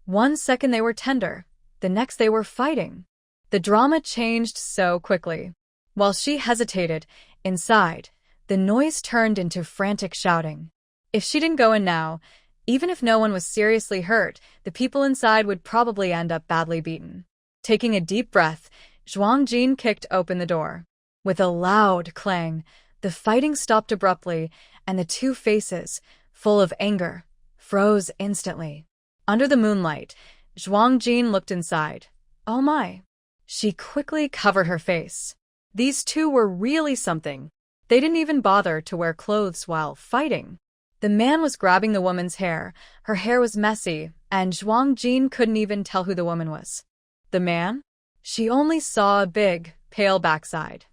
One second they were tender, the next they were fighting. The drama changed so quickly. While she hesitated, inside, the noise turned into frantic shouting. If she didn't go in now, even if no one was seriously hurt, the people inside would probably end up badly beaten. Taking a deep breath, Zhuang Jin kicked open the door. With a loud clang, the fighting stopped abruptly, and the two faces, full of anger, froze instantly. Under the moonlight, Zhuang Jin looked inside. Oh my! She quickly covered her face. These two were really something. They didn't even bother to wear clothes while fighting. The man was grabbing the woman's hair. Her hair was messy, and Zhuang Jin couldn't even tell who the woman was. The man? She only saw a big, pale backside.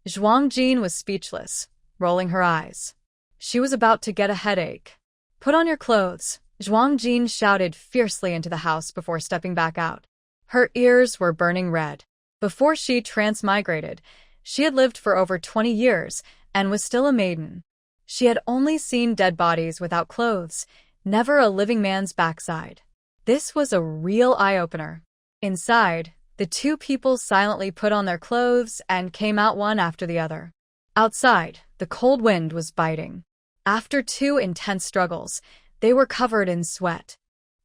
Zhuang Jin was speechless, rolling her eyes. She was about to get a headache. Put on your clothes, Zhuang Jin shouted fiercely into the house before stepping back out. Her ears were burning red. Before she transmigrated, she had lived for over 20 years and was still a maiden. She had only seen dead bodies without clothes, never a living man's backside. This was a real eye-opener. Inside, the two people silently put on their clothes and came out one after the other. Outside, the cold wind was biting. After 2 intense struggles, they were covered in sweat.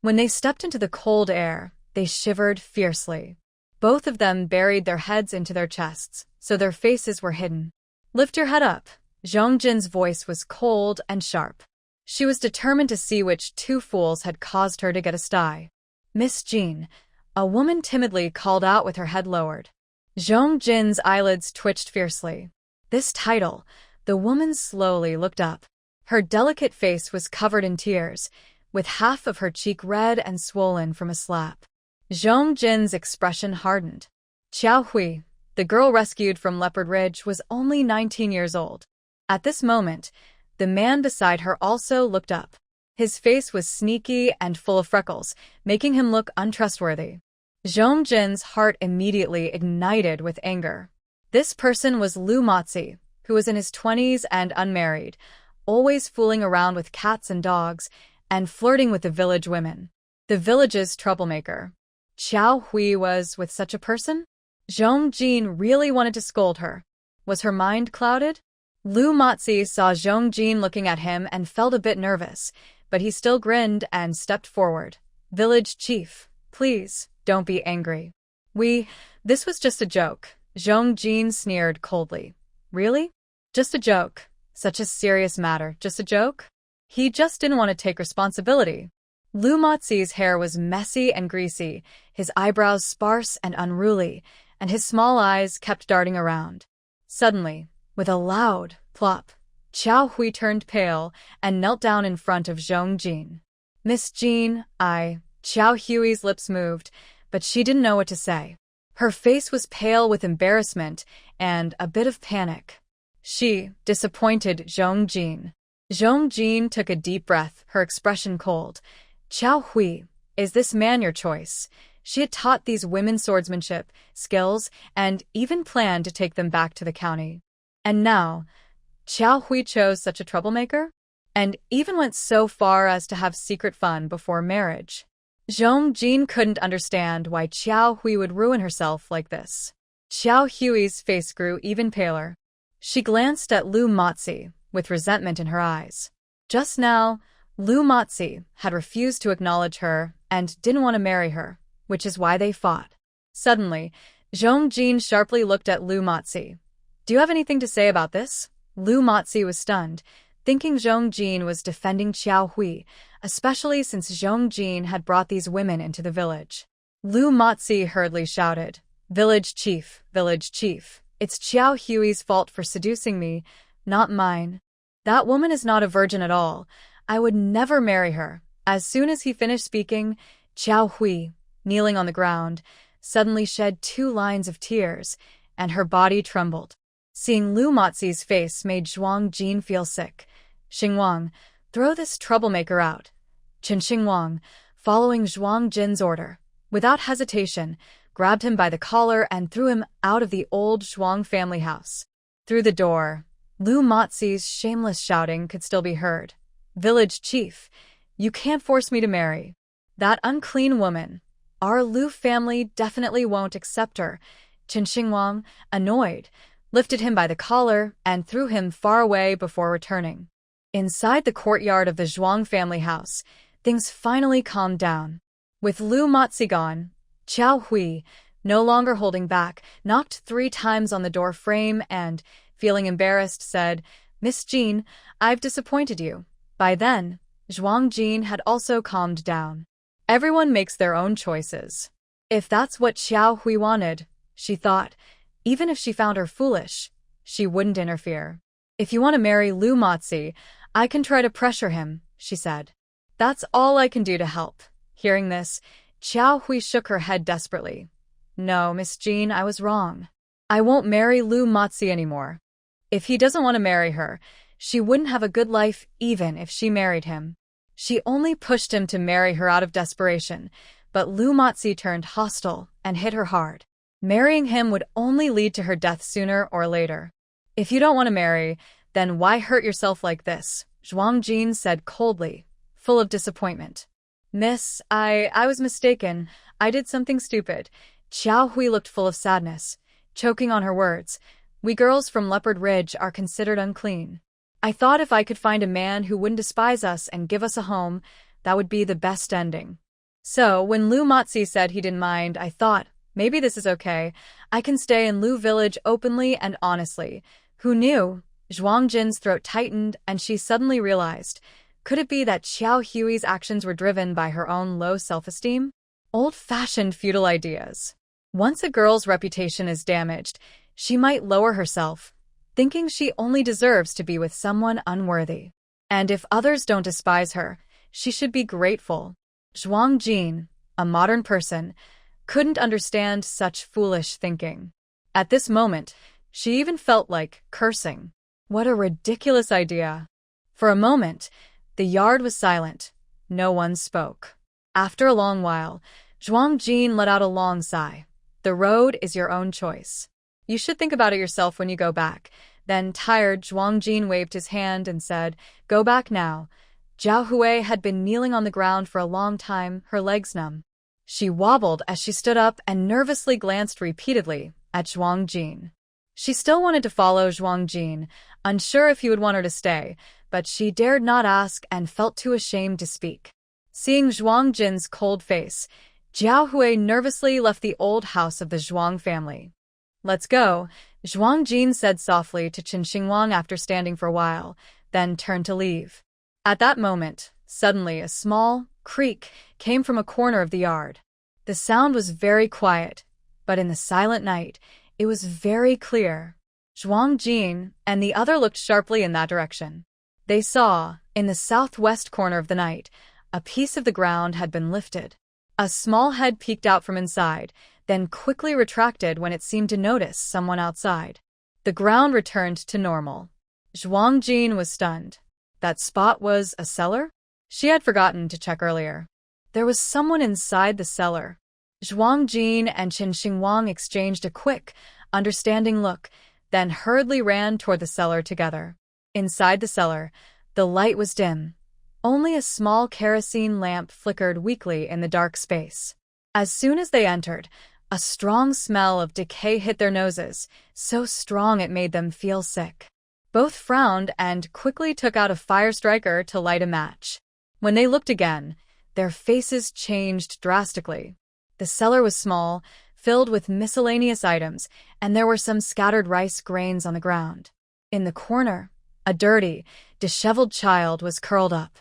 When they stepped into the cold air, they shivered fiercely. Both of them buried their heads into their chests, so their faces were hidden. Lift your head up. Zhong Jin's voice was cold and sharp. She was determined to see which 2 fools had caused her to get a sty. Miss Jean, a woman timidly called out with her head lowered. Zhong Jin's eyelids twitched fiercely. This title, the woman slowly looked up. Her delicate face was covered in tears, with half of her cheek red and swollen from a slap. Zhong Jin's expression hardened. Qiao Hui, the girl rescued from Leopard Ridge, was only 19 years old. At this moment, the man beside her also looked up. His face was sneaky and full of freckles, making him look untrustworthy. Zhong Jin's heart immediately ignited with anger. This person was Lu Motzi, who was in his 20s and unmarried, always fooling around with cats and dogs, and flirting with the village women. The village's troublemaker. Qiao Hui was with such a person? Zhong Jin really wanted to scold her. Was her mind clouded? Lu Motzi saw Zhong Jin looking at him and felt a bit nervous, but he still grinned and stepped forward. Village chief, please, don't be angry. This was just a joke. Zhong Jin sneered coldly. Really? Just a joke. Such a serious matter. Just a joke? He just didn't want to take responsibility. Lu Motzi's hair was messy and greasy, his eyebrows sparse and unruly, and his small eyes kept darting around. Suddenly, with a loud plop, Qiao Hui turned pale and knelt down in front of Zhong Jin. Miss Jean, Qiao Hui's lips moved, but she didn't know what to say. Her face was pale with embarrassment and a bit of panic. She disappointed Zhong Jin. Zhong Jin took a deep breath, her expression cold. Qiao Hui, is this man your choice? She had taught these women swordsmanship, skills, and even planned to take them back to the county. And now, Qiao Hui chose such a troublemaker? And even went so far as to have secret fun before marriage. Zhong Jin couldn't understand why Qiao Hui would ruin herself like this. Qiao Hui's face grew even paler. She glanced at Lu Motzi, with resentment in her eyes. Just now, Lu Motzi had refused to acknowledge her and didn't want to marry her, which is why they fought. Suddenly, Zhong Jin sharply looked at Lu Motzi. Do you have anything to say about this? Lu Motzi was stunned, thinking Zhong Jin was defending Qiao Hui, especially since Zhong Jin had brought these women into the village. Lu Motzi hurriedly shouted, Village chief, it's Qiao Hui's fault for seducing me, not mine. That woman is not a virgin at all. I would never marry her. As soon as he finished speaking, Qiao Hui, kneeling on the ground, suddenly shed 2 lines of tears, and her body trembled. Seeing Lu Motzi's face made Zhuang Jin feel sick. Xingwang, throw this troublemaker out. Chen Xingwang, following Zhuang Jin's order, without hesitation, grabbed him by the collar and threw him out of the old Zhuang family house. Through the door, Lu Motzi's shameless shouting could still be heard. Village chief, you can't force me to marry. That unclean woman. Our Lu family definitely won't accept her. Chen Xingwang, annoyed, lifted him by the collar and threw him far away before returning. Inside the courtyard of the Zhuang family house, things finally calmed down. With Lu Motzi gone, Qiao Hui, no longer holding back, knocked 3 times on the door frame and, feeling embarrassed, said, Miss Jean, I've disappointed you. By then, Zhuang Jin had also calmed down. Everyone makes their own choices. If that's what Qiao Hui wanted, she thought, even if she found her foolish, she wouldn't interfere. If you want to marry Lu Motzi, I can try to pressure him, she said. That's all I can do to help. Hearing this, Qiao Hui shook her head desperately. No, Miss Jean, I was wrong. I won't marry Lu Matzi anymore. If he doesn't want to marry her, she wouldn't have a good life even if she married him. She only pushed him to marry her out of desperation, but Lu Matzi turned hostile and hit her hard. Marrying him would only lead to her death sooner or later. If you don't want to marry, then why hurt yourself like this? Zhuang Jin said coldly, full of disappointment. Miss, I was mistaken. I did something stupid. Qiao Hui looked full of sadness, choking on her words. We girls from Leopard Ridge are considered unclean. I thought if I could find a man who wouldn't despise us and give us a home, that would be the best ending. So, when Lu Matzi said he didn't mind, I thought, maybe this is okay. I can stay in Lu Village openly and honestly. Who knew? Zhuang Jin's throat tightened, and she suddenly realized, could it be that Qiao Hui's actions were driven by her own low self-esteem? Old-fashioned feudal ideas. Once a girl's reputation is damaged, she might lower herself, thinking she only deserves to be with someone unworthy. And if others don't despise her, she should be grateful. Zhuang Jin, a modern person, couldn't understand such foolish thinking. At this moment, she even felt like cursing. What a ridiculous idea. For a moment, the yard was silent. No one spoke. After a long while, Zhuang Jin let out a long sigh. The road is your own choice. You should think about it yourself when you go back. Then, tired, Zhuang Jin waved his hand and said, Go back now. Zhao Hui had been kneeling on the ground for a long time, her legs numb. She wobbled as she stood up and nervously glanced repeatedly at Zhuang Jin. She still wanted to follow Zhuang Jin, unsure if he would want her to stay, but she dared not ask and felt too ashamed to speak. Seeing Zhuang Jin's cold face, Zhao Hui nervously left the old house of the Zhuang family. Let's go, Zhuang Jin said softly to Qin Xingwang after standing for a while, then turned to leave. At that moment, suddenly a small creak came from a corner of the yard. The sound was very quiet, but in the silent night, it was very clear. Zhuang Jin and the other looked sharply in that direction. They saw, in the southwest corner of the night, a piece of the ground had been lifted. A small head peeked out from inside, then quickly retracted when it seemed to notice someone outside. The ground returned to normal. Zhuang Jin was stunned. That spot was a cellar? She had forgotten to check earlier. There was someone inside the cellar. Zhuang Jin and Qin Xingwang exchanged a quick, understanding look, then hurriedly ran toward the cellar together. Inside the cellar, the light was dim. Only a small kerosene lamp flickered weakly in the dark space. As soon as they entered, a strong smell of decay hit their noses, so strong it made them feel sick. Both frowned and quickly took out a fire striker to light a match. When they looked again, their faces changed drastically. The cellar was small, filled with miscellaneous items, and there were some scattered rice grains on the ground. In the corner, a dirty, disheveled child was curled up.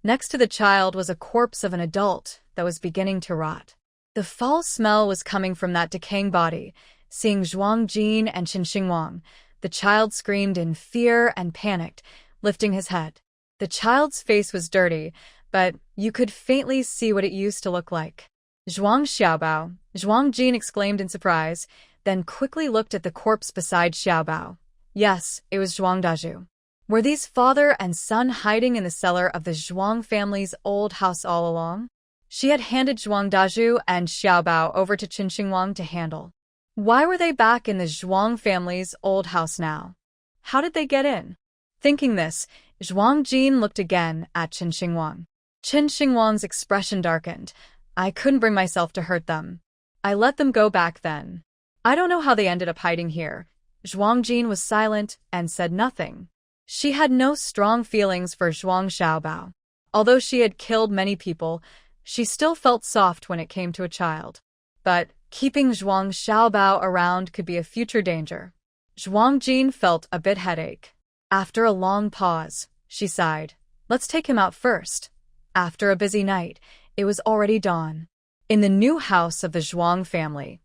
Next to the child was a corpse of an adult that was beginning to rot. The foul smell was coming from that decaying body. Seeing Zhuang Jin and Qin Xingwang, the child screamed in fear and panicked, lifting his head. The child's face was dirty, but you could faintly see what it used to look like. Zhuang Xiaobao, Zhuang Jin exclaimed in surprise, then quickly looked at the corpse beside Xiaobao. Yes, it was Zhuang Dazhu. Were these father and son hiding in the cellar of the Zhuang family's old house all along? She had handed Zhuang Dazhu and Xiaobao over to Qin Xingwang to handle. Why were they back in the Zhuang family's old house now? How did they get in? Thinking this, Zhuang Jin looked again at Qin Xingwang. Qin Xingwang's expression darkened. I couldn't bring myself to hurt them. I let them go back then. I don't know how they ended up hiding here. Zhuang Jin was silent and said nothing. She had no strong feelings for Zhuang Xiaobao. Although she had killed many people, she still felt soft when it came to a child. But keeping Zhuang Xiaobao around could be a future danger. Zhuang Jin felt a bit headache. After a long pause, she sighed. Let's take him out first. After a busy night, it was already dawn. In the new house of the Zhuang family,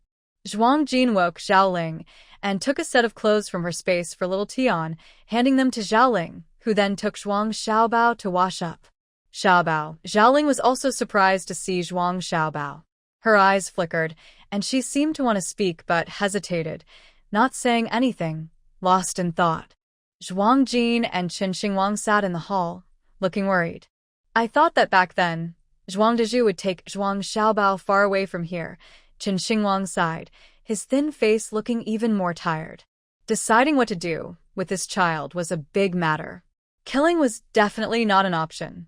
Zhuang Jin woke Zhao Ling and took a set of clothes from her space for little Tian, handing them to Zhao Ling, who then took Zhuang Xiaobao to wash up. Xiaobao. Xiaoling was also surprised to see Zhuang Xiaobao. Her eyes flickered, and she seemed to want to speak but hesitated, not saying anything, lost in thought. Zhuang Jin and Qin Xingwang sat in the hall, looking worried. I thought that back then, Zhuang Dezhu would take Zhuang Xiaobao far away from here, Qin Xingwang sighed, his thin face looking even more tired. Deciding what to do with this child was a big matter. Killing was definitely not an option.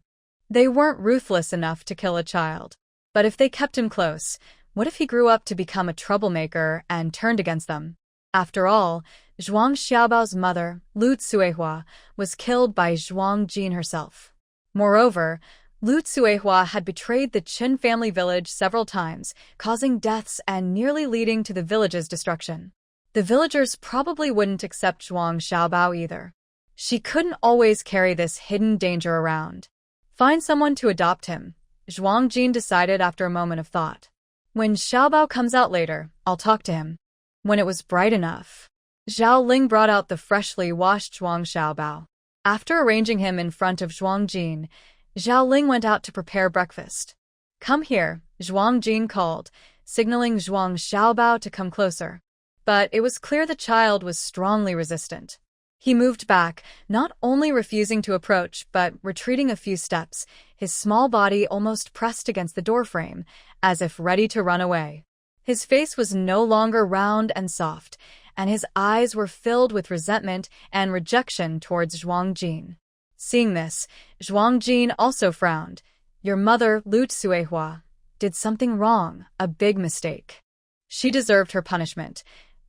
They weren't ruthless enough to kill a child. But if they kept him close, what if he grew up to become a troublemaker and turned against them? After all, Zhuang Xiaobao's mother, Lu Tsuehua, was killed by Zhuang Jin herself. Moreover, Lu Tsuehua had betrayed the Qin family village several times, causing deaths and nearly leading to the village's destruction. The villagers probably wouldn't accept Zhuang Xiaobao either. She couldn't always carry this hidden danger around. Find someone to adopt him, Zhuang Jin decided after a moment of thought. When Xiaobao comes out later, I'll talk to him. When it was bright enough, Zhao Ling brought out the freshly washed Zhuang Xiaobao. After arranging him in front of Zhuang Jin, Zhao Ling went out to prepare breakfast. Come here, Zhuang Jin called, signaling Zhuang Xiaobao to come closer. But it was clear the child was strongly resistant. He moved back, not only refusing to approach, but retreating a few steps, his small body almost pressed against the doorframe, as if ready to run away. His face was no longer round and soft, and his eyes were filled with resentment and rejection towards Zhuang Jin. Seeing this, Zhuang Jin also frowned. Your mother, Lu Tsuehua, did something wrong, a big mistake. She deserved her punishment.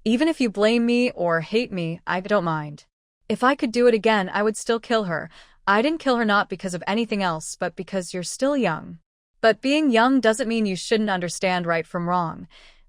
Even if you blame me or hate me, I don't mind. If I could do it again, I would still kill her. I didn't kill her not because of anything else, but because you're still young. But being young doesn't mean you shouldn't understand right from wrong.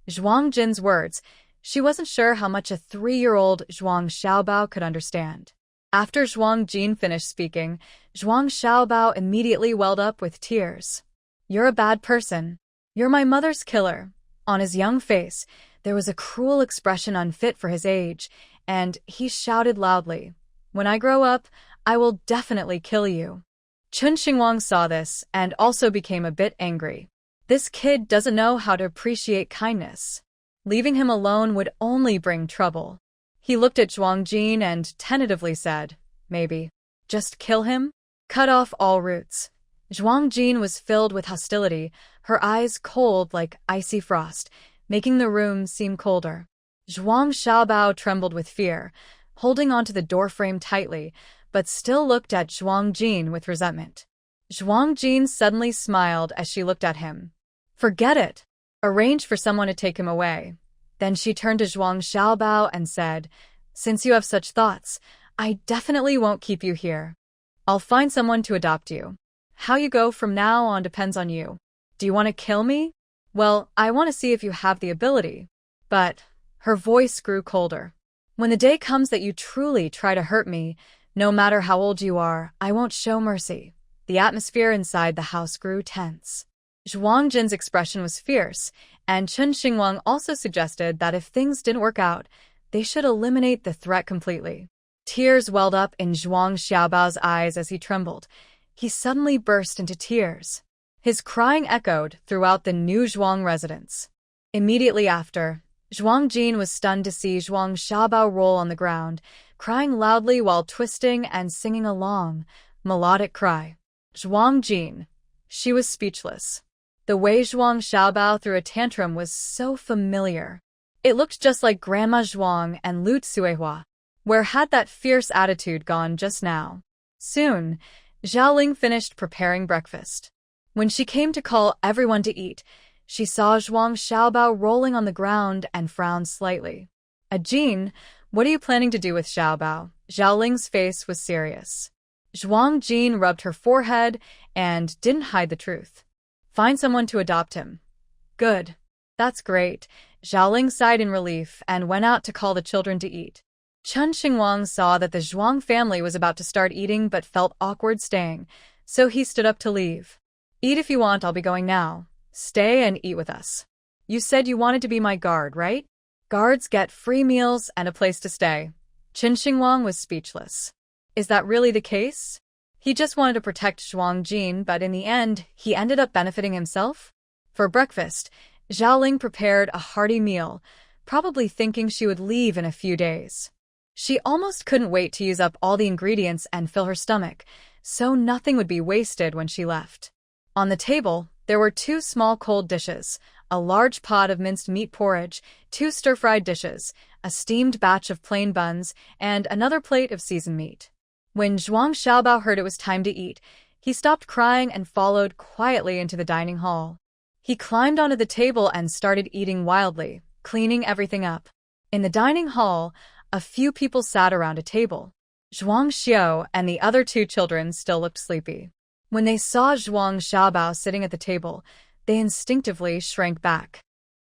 Zhuang Jin's words. She wasn't sure how much a 3-year-old Zhuang Xiaobao could understand. After Zhuang Jin finished speaking, Zhuang Xiaobao immediately welled up with tears. You're a bad person. You're my mother's killer. On his young face, there was a cruel expression unfit for his age, and he shouted loudly, When I grow up, I will definitely kill you. Qin Xingwang saw this and also became a bit angry. This kid doesn't know how to appreciate kindness. Leaving him alone would only bring trouble. He looked at Zhuang Jin and tentatively said, Maybe. Just kill him? Cut off all roots. Zhuang Jin was filled with hostility, her eyes cold like icy frost, making the room seem colder. Zhuang Xiaobao trembled with fear, holding onto the doorframe tightly, but still looked at Zhuang Jin with resentment. Zhuang Jin suddenly smiled as she looked at him. Forget it. Arrange for someone to take him away. Then she turned to Zhuang Xiaobao and said, Since you have such thoughts, I definitely won't keep you here. I'll find someone to adopt you. How you go from now on depends on you. Do you want to kill me? Well, I want to see if you have the ability. But her voice grew colder. When the day comes that you truly try to hurt me, no matter how old you are, I won't show mercy. The atmosphere inside the house grew tense. Zhuang Jin's expression was fierce, and Qin Xingwang also suggested that if things didn't work out, they should eliminate the threat completely. Tears welled up in Zhuang Xiaobao's eyes as he trembled. He suddenly burst into tears. His crying echoed throughout the new Zhuang residence. Immediately after, Zhuang Jin was stunned to see Zhuang Xiaobao roll on the ground, crying loudly while twisting and singing a long, melodic cry. Zhuang Jin. She was speechless. The way Zhuang Xiaobao threw a tantrum was so familiar. It looked just like Grandma Zhuang and Lu Tsuehua. Where had that fierce attitude gone just now? Soon, Zhao Ling finished preparing breakfast. When she came to call everyone to eat, she saw Zhuang Xiaobao rolling on the ground and frowned slightly. Jin, what are you planning to do with Xiaobao? Zhao Ling's face was serious. Zhuang Jin rubbed her forehead and didn't hide the truth. Find someone to adopt him. Good. That's great. Zhao Ling sighed in relief and went out to call the children to eat. Qin Xingwang saw that the Zhuang family was about to start eating but felt awkward staying, so he stood up to leave. Eat if you want, I'll be going now. Stay and eat with us. You said you wanted to be my guard, right? Guards get free meals and a place to stay. Qin Xingwang was speechless. Is that really the case? He just wanted to protect Zhuang Jin, but in the end, he ended up benefiting himself? For breakfast, Zhaoling prepared a hearty meal, probably thinking she would leave in a few days. She almost couldn't wait to use up all the ingredients and fill her stomach, so nothing would be wasted when she left. On the table, there were 2 small cold dishes, a large pot of minced meat porridge, 2 stir-fried dishes, a steamed batch of plain buns, and another plate of seasoned meat. When Zhuang Xiaobao heard it was time to eat, he stopped crying and followed quietly into the dining hall. He climbed onto the table and started eating wildly, cleaning everything up. In the dining hall, a few people sat around a table. Zhuang Xiao and the other 2 children still looked sleepy. When they saw Zhuang Xiaobao sitting at the table, they instinctively shrank back.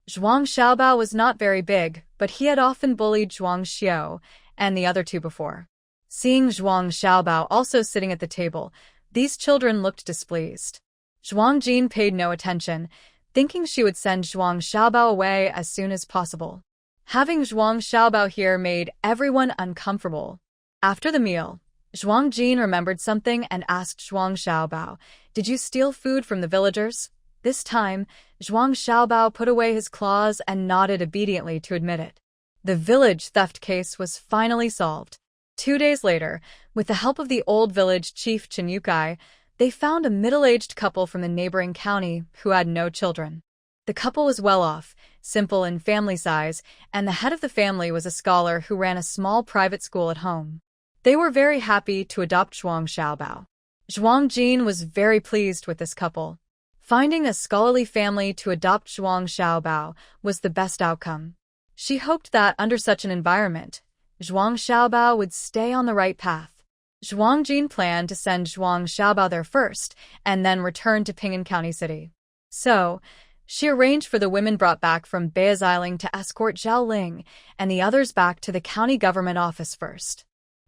Zhuang Xiaobao was not very big, but he had often bullied Zhuang Xiao and the other 2 before. Seeing Zhuang Xiaobao also sitting at the table, these children looked displeased. Zhuang Jin paid no attention, thinking she would send Zhuang Xiaobao away as soon as possible. Having Zhuang Xiaobao here made everyone uncomfortable. After the meal, Zhuang Jin remembered something and asked Zhuang Xiaobao, "Did you steal food from the villagers?" This time, Zhuang Xiaobao put away his claws and nodded obediently to admit it. The village theft case was finally solved. 2 days later, with the help of the old village chief Chen Yukai, they found a middle-aged couple from the neighboring county who had no children. The couple was well off, simple in family size, and the head of the family was a scholar who ran a small private school at home. They were very happy to adopt Zhuang Xiaobao. Zhuang Jin was very pleased with this couple. Finding a scholarly family to adopt Zhuang Xiaobao was the best outcome. She hoped that under such an environment, Zhuang Xiaobao would stay on the right path. Zhuang Jin planned to send Zhuang Xiaobao there first and then return to Ping'an County City. So, she arranged for the women brought back from Beaziling to escort Zhao Ling and the others back to the county government office first.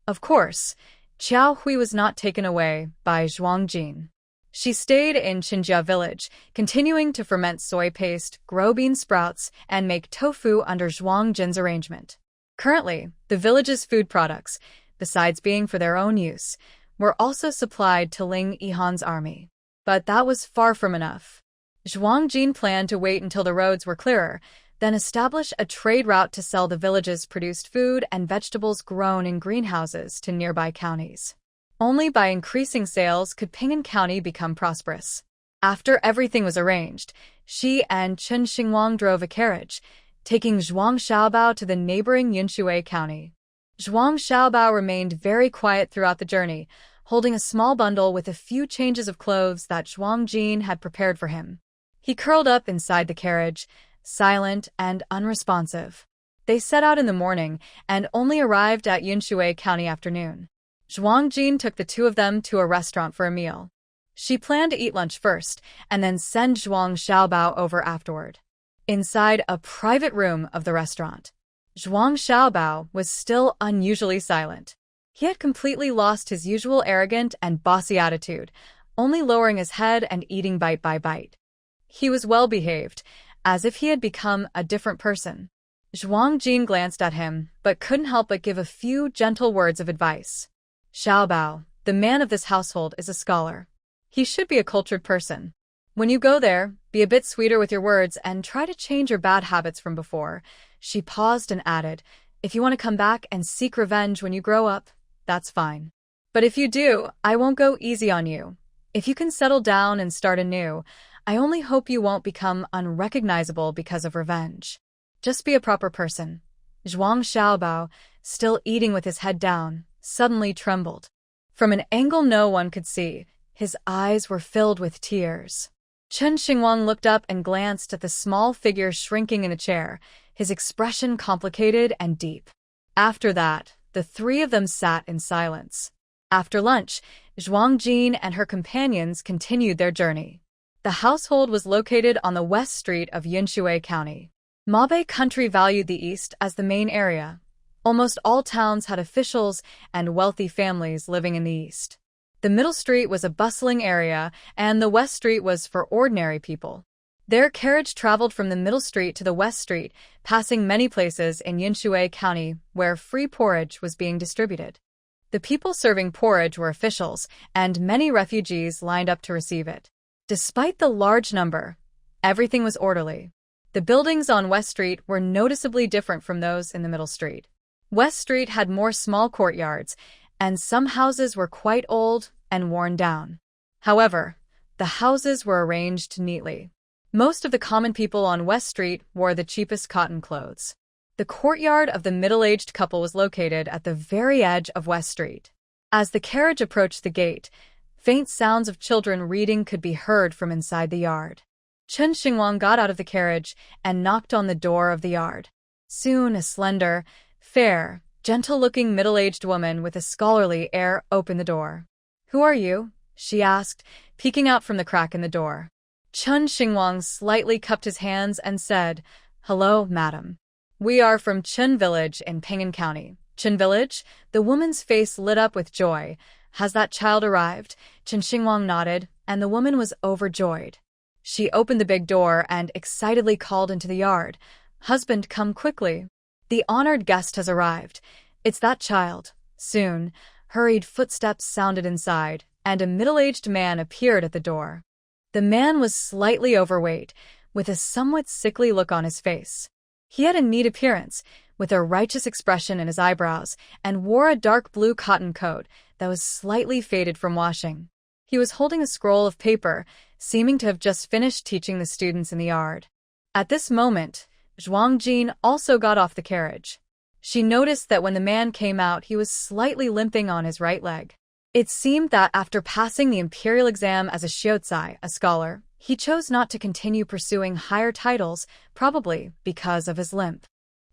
Of course, Qiao Hui was not taken away by Zhuang Jin. She stayed in Qinjia village, continuing to ferment soy paste, grow bean sprouts, and make tofu under Zhuang Jin's arrangement. Currently, the village's food products, besides being for their own use, were also supplied to Ling Yihan's army. But that was far from enough. Zhuang Jin planned to wait until the roads were clearer, then establish a trade route to sell the village's produced food and vegetables grown in greenhouses to nearby counties. Only by increasing sales could Ping'an County become prosperous. After everything was arranged, she and Chen Xingwang drove a carriage, taking Zhuang Xiaobao to the neighboring Yunshui County. Zhuang Xiaobao remained very quiet throughout the journey, holding a small bundle with a few changes of clothes that Zhuang Jin had prepared for him. He curled up inside the carriage, silent and unresponsive. They set out in the morning and only arrived at Yunshui County afternoon. Zhuang Jin took the 2 of them to a restaurant for a meal. She planned to eat lunch first and then send Zhuang Xiaobao over afterward. Inside a private room of the restaurant, Zhuang Xiaobao was still unusually silent. He had completely lost his usual arrogant and bossy attitude, only lowering his head and eating bite by bite. He was well behaved, as if he had become a different person. Zhuang Jin glanced at him, but couldn't help but give a few gentle words of advice. Xiaobao, the man of this household, is a scholar. He should be a cultured person. When you go there, be a bit sweeter with your words and try to change your bad habits from before. She paused and added, if you want to come back and seek revenge when you grow up, that's fine. But if you do, I won't go easy on you. If you can settle down and start anew, I only hope you won't become unrecognizable because of revenge. Just be a proper person. Zhuang Xiaobao, still eating with his head down, suddenly trembled. From an angle no one could see, his eyes were filled with tears. Chen Xingwang looked up and glanced at the small figure shrinking in a chair, his expression complicated and deep. After that, the 3 of them sat in silence. After lunch, Zhuang Jin and her companions continued their journey. The household was located on the west street of Yunshui County. Mabe country valued the east as the main area. Almost all towns had officials and wealthy families living in the east. The middle street was a bustling area, and the west street was for ordinary people. Their carriage traveled from the middle street to the west street, passing many places in Yunshui County where free porridge was being distributed. The people serving porridge were officials, and many refugees lined up to receive it. Despite the large number, everything was orderly. The buildings on West Street were noticeably different from those in the Middle Street. West Street had more small courtyards, and some houses were quite old and worn down. However, the houses were arranged neatly. Most of the common people on West Street wore the cheapest cotton clothes. The courtyard of the middle-aged couple was located at the very edge of West Street. As the carriage approached the gate, faint sounds of children reading could be heard from inside the yard. Chen Xinguang got out of the carriage and knocked on the door of the yard. Soon a slender, fair, gentle-looking middle-aged woman with a scholarly air opened the door. "Who are you?" she asked, peeking out from the crack in the door. Chen Xinguang slightly cupped his hands and said, "Hello, madam. We are from Chen Village in Ping'an County." "Chen Village?" The woman's face lit up with joy. "Has that child arrived?" Chen Xinguang nodded, and the woman was overjoyed. She opened the big door and excitedly called into the yard, "Husband, come quickly. The honored guest has arrived. It's that child." Soon, hurried footsteps sounded inside, and a middle-aged man appeared at the door. The man was slightly overweight, with a somewhat sickly look on his face. He had a neat appearance, with a righteous expression in his eyebrows, and wore a dark blue cotton coat that was slightly faded from washing. He was holding a scroll of paper, seeming to have just finished teaching the students in the yard. At this moment, Zhuang Jin also got off the carriage. She noticed that when the man came out, he was slightly limping on his right leg. It seemed that after passing the imperial exam as a shiozai, a scholar, he chose not to continue pursuing higher titles, probably because of his limp.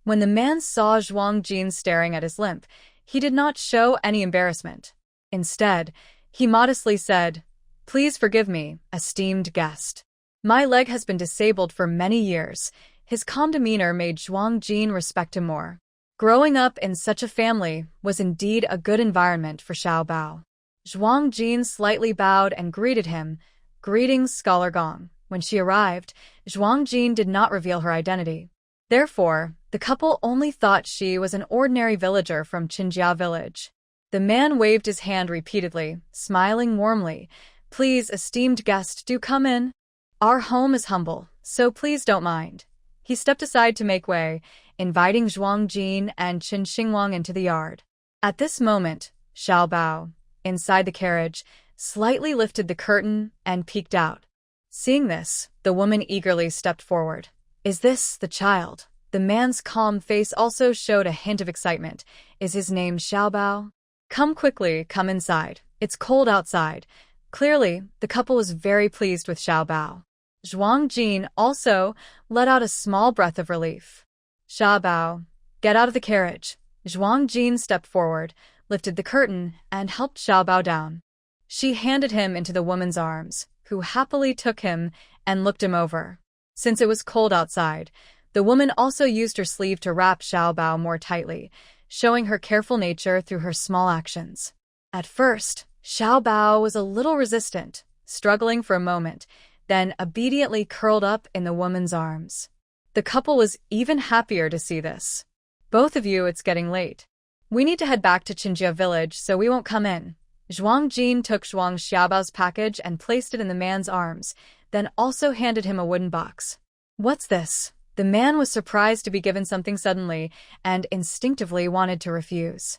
When the man saw Zhuang Jin staring at his limp, he did not show any embarrassment. Instead, he modestly said, "Please forgive me, esteemed guest. My leg has been disabled for many years." His calm demeanor made Zhuang Jin respect him more. Growing up in such a family was indeed a good environment for Xiao Bao. Zhuang Jin slightly bowed and greeted him. "Greetings, Scholar Gong." When she arrived, Zhuang Jin did not reveal her identity. Therefore, the couple only thought she was an ordinary villager from Qinjia village. The man waved his hand repeatedly, smiling warmly. "Please, esteemed guest, do come in. Our home is humble, so please don't mind." He stepped aside to make way, inviting Zhuang Jin and Chen Xinguang into the yard. At this moment, Xiao Bao, inside the carriage, slightly lifted the curtain and peeked out. Seeing this, the woman eagerly stepped forward. "Is this the child?" The man's calm face also showed a hint of excitement. "Is his name Xiao Bao?" "Come quickly, come inside. It's cold outside." Clearly, the couple was very pleased with Xiao Bao. Zhuang Jin also let out a small breath of relief. "Xiao Bao, get out of the carriage." Zhuang Jin stepped forward, lifted the curtain, and helped Xiao Bao down. She handed him into the woman's arms, who happily took him and looked him over. Since it was cold outside, the woman also used her sleeve to wrap Xiao Bao more tightly, showing her careful nature through her small actions. At first, Xiao Bao was a little resistant, struggling for a moment, then obediently curled up in the woman's arms. The couple was even happier to see this. "Both of you, it's getting late. We need to head back to Qinjia village, so we won't come in." Zhuang Jin took Zhuang Xiaobao's package and placed it in the man's arms, then also handed him a wooden box. "What's this?" The man was surprised to be given something suddenly and instinctively wanted to refuse.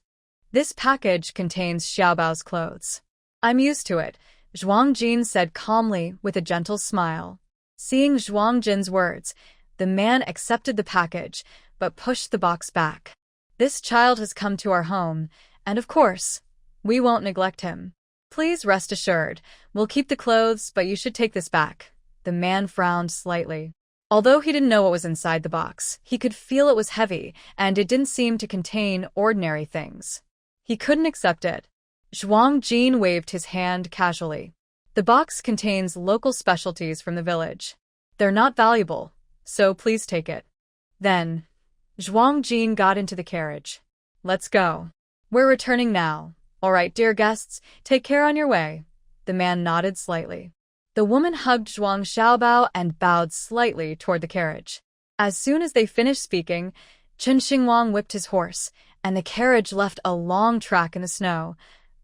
"This package contains Xiaobao's clothes." "I'm used to it," Zhuang Jin said calmly with a gentle smile. Seeing Zhuang Jin's words, the man accepted the package, but pushed the box back. "This child has come to our home, and of course, we won't neglect him. Please rest assured, we'll keep the clothes, but you should take this back." The man frowned slightly. Although he didn't know what was inside the box, he could feel it was heavy, and it didn't seem to contain ordinary things. He couldn't accept it. Zhuang Jin waved his hand casually. "The box contains local specialties from the village. They're not valuable, so please take it." Then, Zhuang Jin got into the carriage. "Let's go. We're returning now. All right, dear guests, take care on your way." The man nodded slightly. The woman hugged Zhuang Xiaobao and bowed slightly toward the carriage. As soon as they finished speaking, Chen Xinguang whipped his horse, and the carriage left a long track in the snow,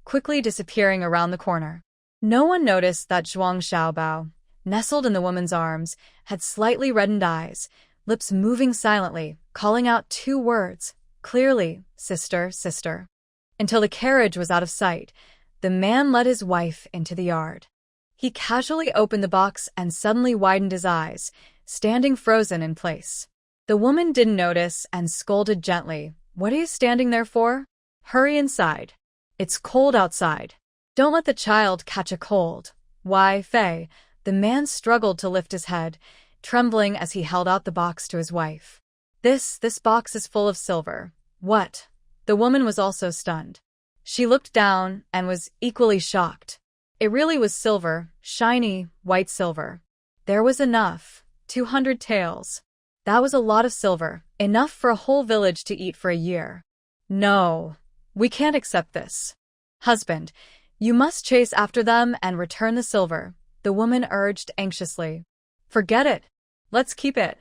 quickly disappearing around the corner. No one noticed that Zhuang Xiaobao, nestled in the woman's arms, had slightly reddened eyes, lips moving silently, calling out 2 words, clearly, sister, sister. Until the carriage was out of sight, the man led his wife into the yard. He casually opened the box and suddenly widened his eyes, standing frozen in place. The woman didn't notice and scolded gently, "What are you standing there for? Hurry inside. It's cold outside. Don't let the child catch a cold." "Why, Fei," the man struggled to lift his head, trembling as he held out the box to his wife. This box is full of silver." "What?" The woman was also stunned. She looked down and was equally shocked. It really was silver, shiny, white silver. There was enough, 200 taels. That was a lot of silver, enough for a whole village to eat for a year. "No, we can't accept this. Husband, you must chase after them and return the silver," the woman urged anxiously. "Forget it. Let's keep it.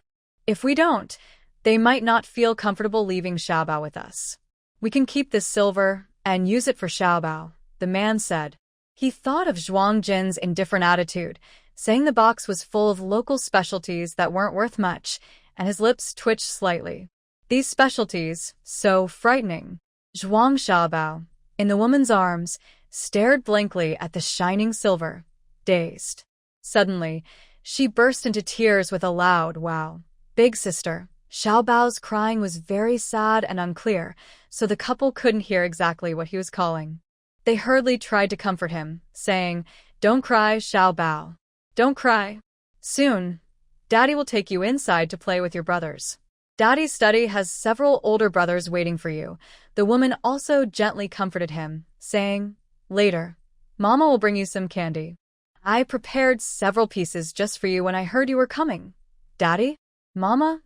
If we don't, they might not feel comfortable leaving Xiaobao with us. We can keep this silver and use it for Xiaobao," the man said. He thought of Zhuang Jin's indifferent attitude, saying the box was full of local specialties that weren't worth much, and his lips twitched slightly. These specialties, so frightening. Zhuang Xiaobao, in the woman's arms, stared blankly at the shining silver, dazed. Suddenly, she burst into tears with a loud wow. "Big sister." Xiaobao's crying was very sad and unclear, so the couple couldn't hear exactly what he was calling. They hurriedly tried to comfort him, saying, "Don't cry, Xiaobao. Don't cry. Soon, Daddy will take you inside to play with your brothers. Daddy's study has several older brothers waiting for you." The woman also gently comforted him, saying, "Later, Mama will bring you some candy. I prepared several pieces just for you when I heard you were coming." "Daddy? Mama?"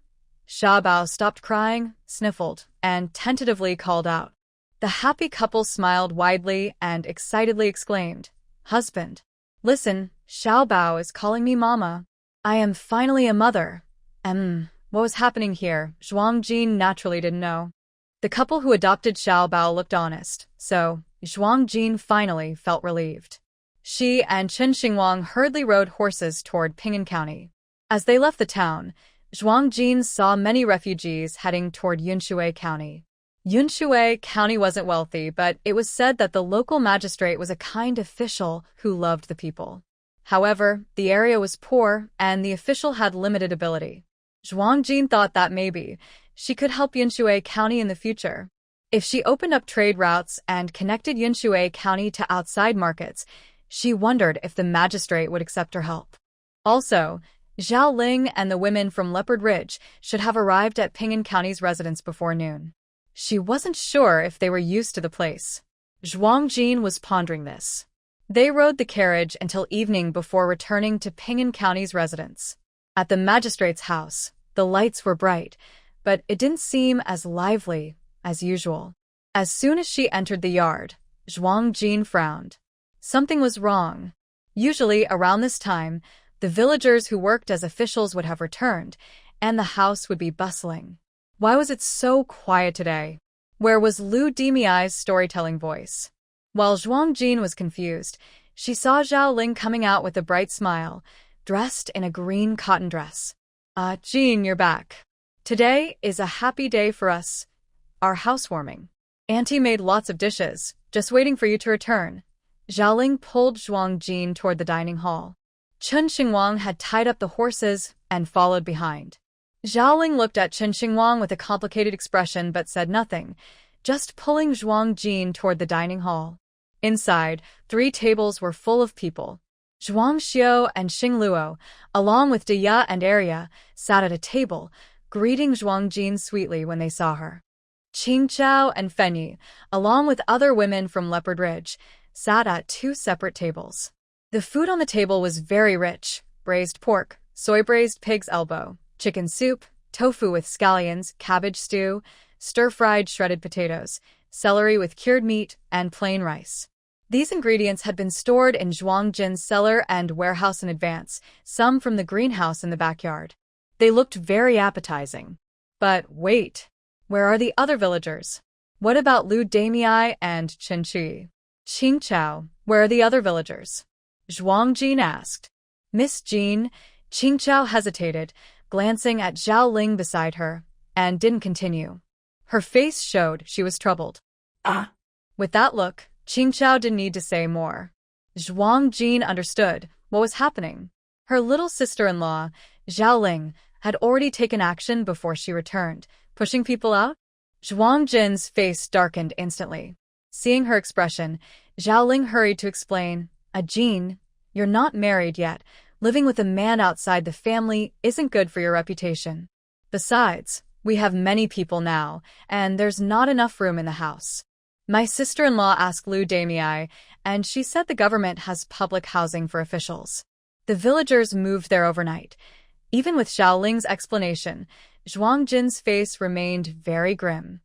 Xiaobao stopped crying, sniffled, and tentatively called out. The happy couple smiled widely and excitedly exclaimed, "Husband, listen, Xiaobao is calling me Mama. I am finally a mother." What was happening here, Zhuang Jin naturally didn't know. The couple who adopted Xiaobao looked honest, so Zhuang Jin finally felt relieved. She and Chen Xingwang hurriedly rode horses toward Ping'an County. As they left the town, Zhuang Jin saw many refugees heading toward Yunshui County. Yunshui County wasn't wealthy, but it was said that the local magistrate was a kind official who loved the people. However, the area was poor, and the official had limited ability. Zhuang Jin thought that maybe she could help Yunshui County in the future. If she opened up trade routes and connected Yunshui County to outside markets, she wondered if the magistrate would accept her help. Also, Zhao Ling and the women from Leopard Ridge should have arrived at Ping'an County's residence before noon. She wasn't sure if they were used to the place. Zhuang Jin was pondering this. They rode the carriage until evening before returning to Ping'an County's residence. At the magistrate's house, the lights were bright, but it didn't seem as lively as usual. As soon as she entered the yard, Zhuang Jin frowned. Something was wrong. Usually, around this time, the villagers who worked as officials would have returned, and the house would be bustling. Why was it so quiet today? Where was Lu Demiai's storytelling voice? While Zhuang Jin was confused, she saw Zhao Ling coming out with a bright smile, dressed in a green cotton dress. Jin, you're back. Today is a happy day for us. Our housewarming. Auntie made lots of dishes, just waiting for you to return." Zhao Ling pulled Zhuang Jin toward the dining hall. Chen Xingwang had tied up the horses and followed behind. Zhao Ling looked at Chen Xingwang with a complicated expression but said nothing, just pulling Zhuang Jin toward the dining hall. Inside, 3 tables were full of people. Zhuang Xiao and Xing Luo, along with Deya and Arya, sat at a table, greeting Zhuang Jin sweetly when they saw her. Qing Chao and Fenyi, along with other women from Leopard Ridge, sat at 2 separate tables. The food on the table was very rich: braised pork, soy-braised pig's elbow, chicken soup, tofu with scallions, cabbage stew, stir-fried shredded potatoes, celery with cured meat, and plain rice. These ingredients had been stored in Zhuang Jin's cellar and warehouse in advance, some from the greenhouse in the backyard. They looked very appetizing. But wait, where are the other villagers? What about Lu Damei and Chen Qi? Qing Chao, where are the other villagers? Zhuang Jin asked. Miss Jean, Qing Chao hesitated, glancing at Zhao Ling beside her, and didn't continue. Her face showed she was troubled.
Ah.
With that look, Qing Chao didn't need to say more. Zhuang Jin understood what was happening. Her little sister-in-law, Zhao Ling, had already taken action before she returned, pushing people out. Zhuang Jin's face darkened instantly. Seeing her expression, Zhao Ling hurried to explain, Jin, you're not married yet. Living with a man outside the family isn't good for your reputation. Besides, we have many people now, and there's not enough room in the house. My sister-in-law asked Lu Damei, and she said the government has public housing for officials. The villagers moved there overnight. Even with Zhao Ling's explanation, Zhuang Jin's face remained very grim.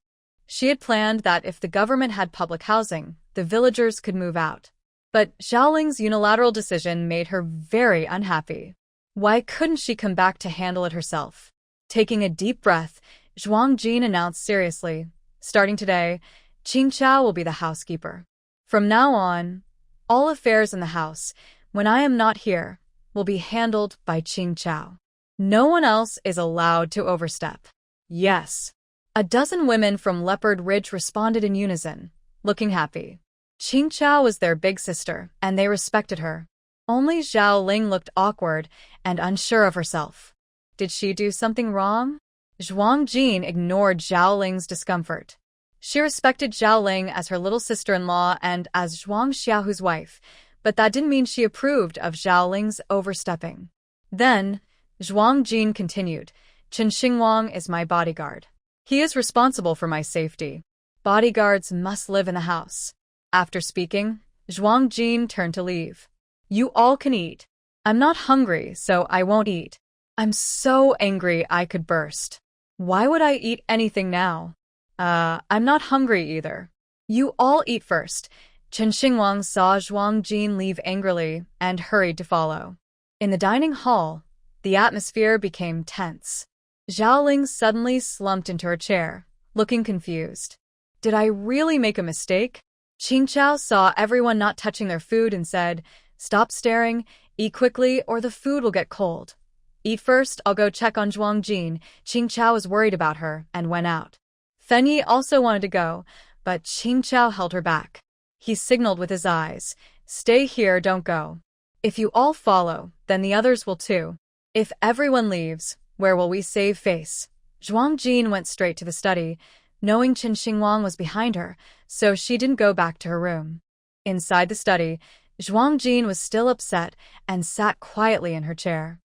She had planned that if the government had public housing, the villagers could move out. But Zhao Ling's unilateral decision made her very unhappy. Why couldn't she come back to handle it herself? Taking a deep breath, Zhuang Jin announced seriously, starting today, Qing Chao will be the housekeeper. From now on, all affairs in the house, when I am not here, will be handled by Qing Chao. No one else is allowed to overstep. Yes. A dozen women from Leopard Ridge responded in unison, looking happy. Qing Chao was their big sister, and they respected her. Only Zhao Ling looked awkward and unsure of herself. Did she do something wrong? Zhuang Jin ignored Zhao Ling's discomfort. She respected Zhao Ling as her little sister-in-law and as Zhuang Xiaohu's wife, but that didn't mean she approved of Zhao Ling's overstepping. Then, Zhuang Jin continued, Chen Xingwang is my bodyguard. He is responsible for my safety. Bodyguards must live in the house. After speaking, Zhuang Jin turned to leave. You all can eat. I'm not hungry, so I won't eat. I'm so angry I could burst. Why would I eat anything now? I'm not hungry either. You all eat first. Chen Xingwang saw Zhuang Jin leave angrily and hurried to follow. In the dining hall, the atmosphere became tense. Zhao Ling suddenly slumped into her chair, looking confused. Did I really make a mistake? Qing Chao saw everyone not touching their food and said, Stop staring, eat quickly or the food will get cold. Eat first, I'll go check on Zhuang Jin. Qing Chao was worried about her and went out. Fen Yi also wanted to go, but Qing Chao held her back. He signaled with his eyes, Stay here, don't go. If you all follow, then the others will too. If everyone leaves, where will we save face? Zhuang Jin went straight to the study, knowing Chen Xingwang was behind her, so she didn't go back to her room. Inside the study, Zhuang Jin was still upset and sat quietly in her chair.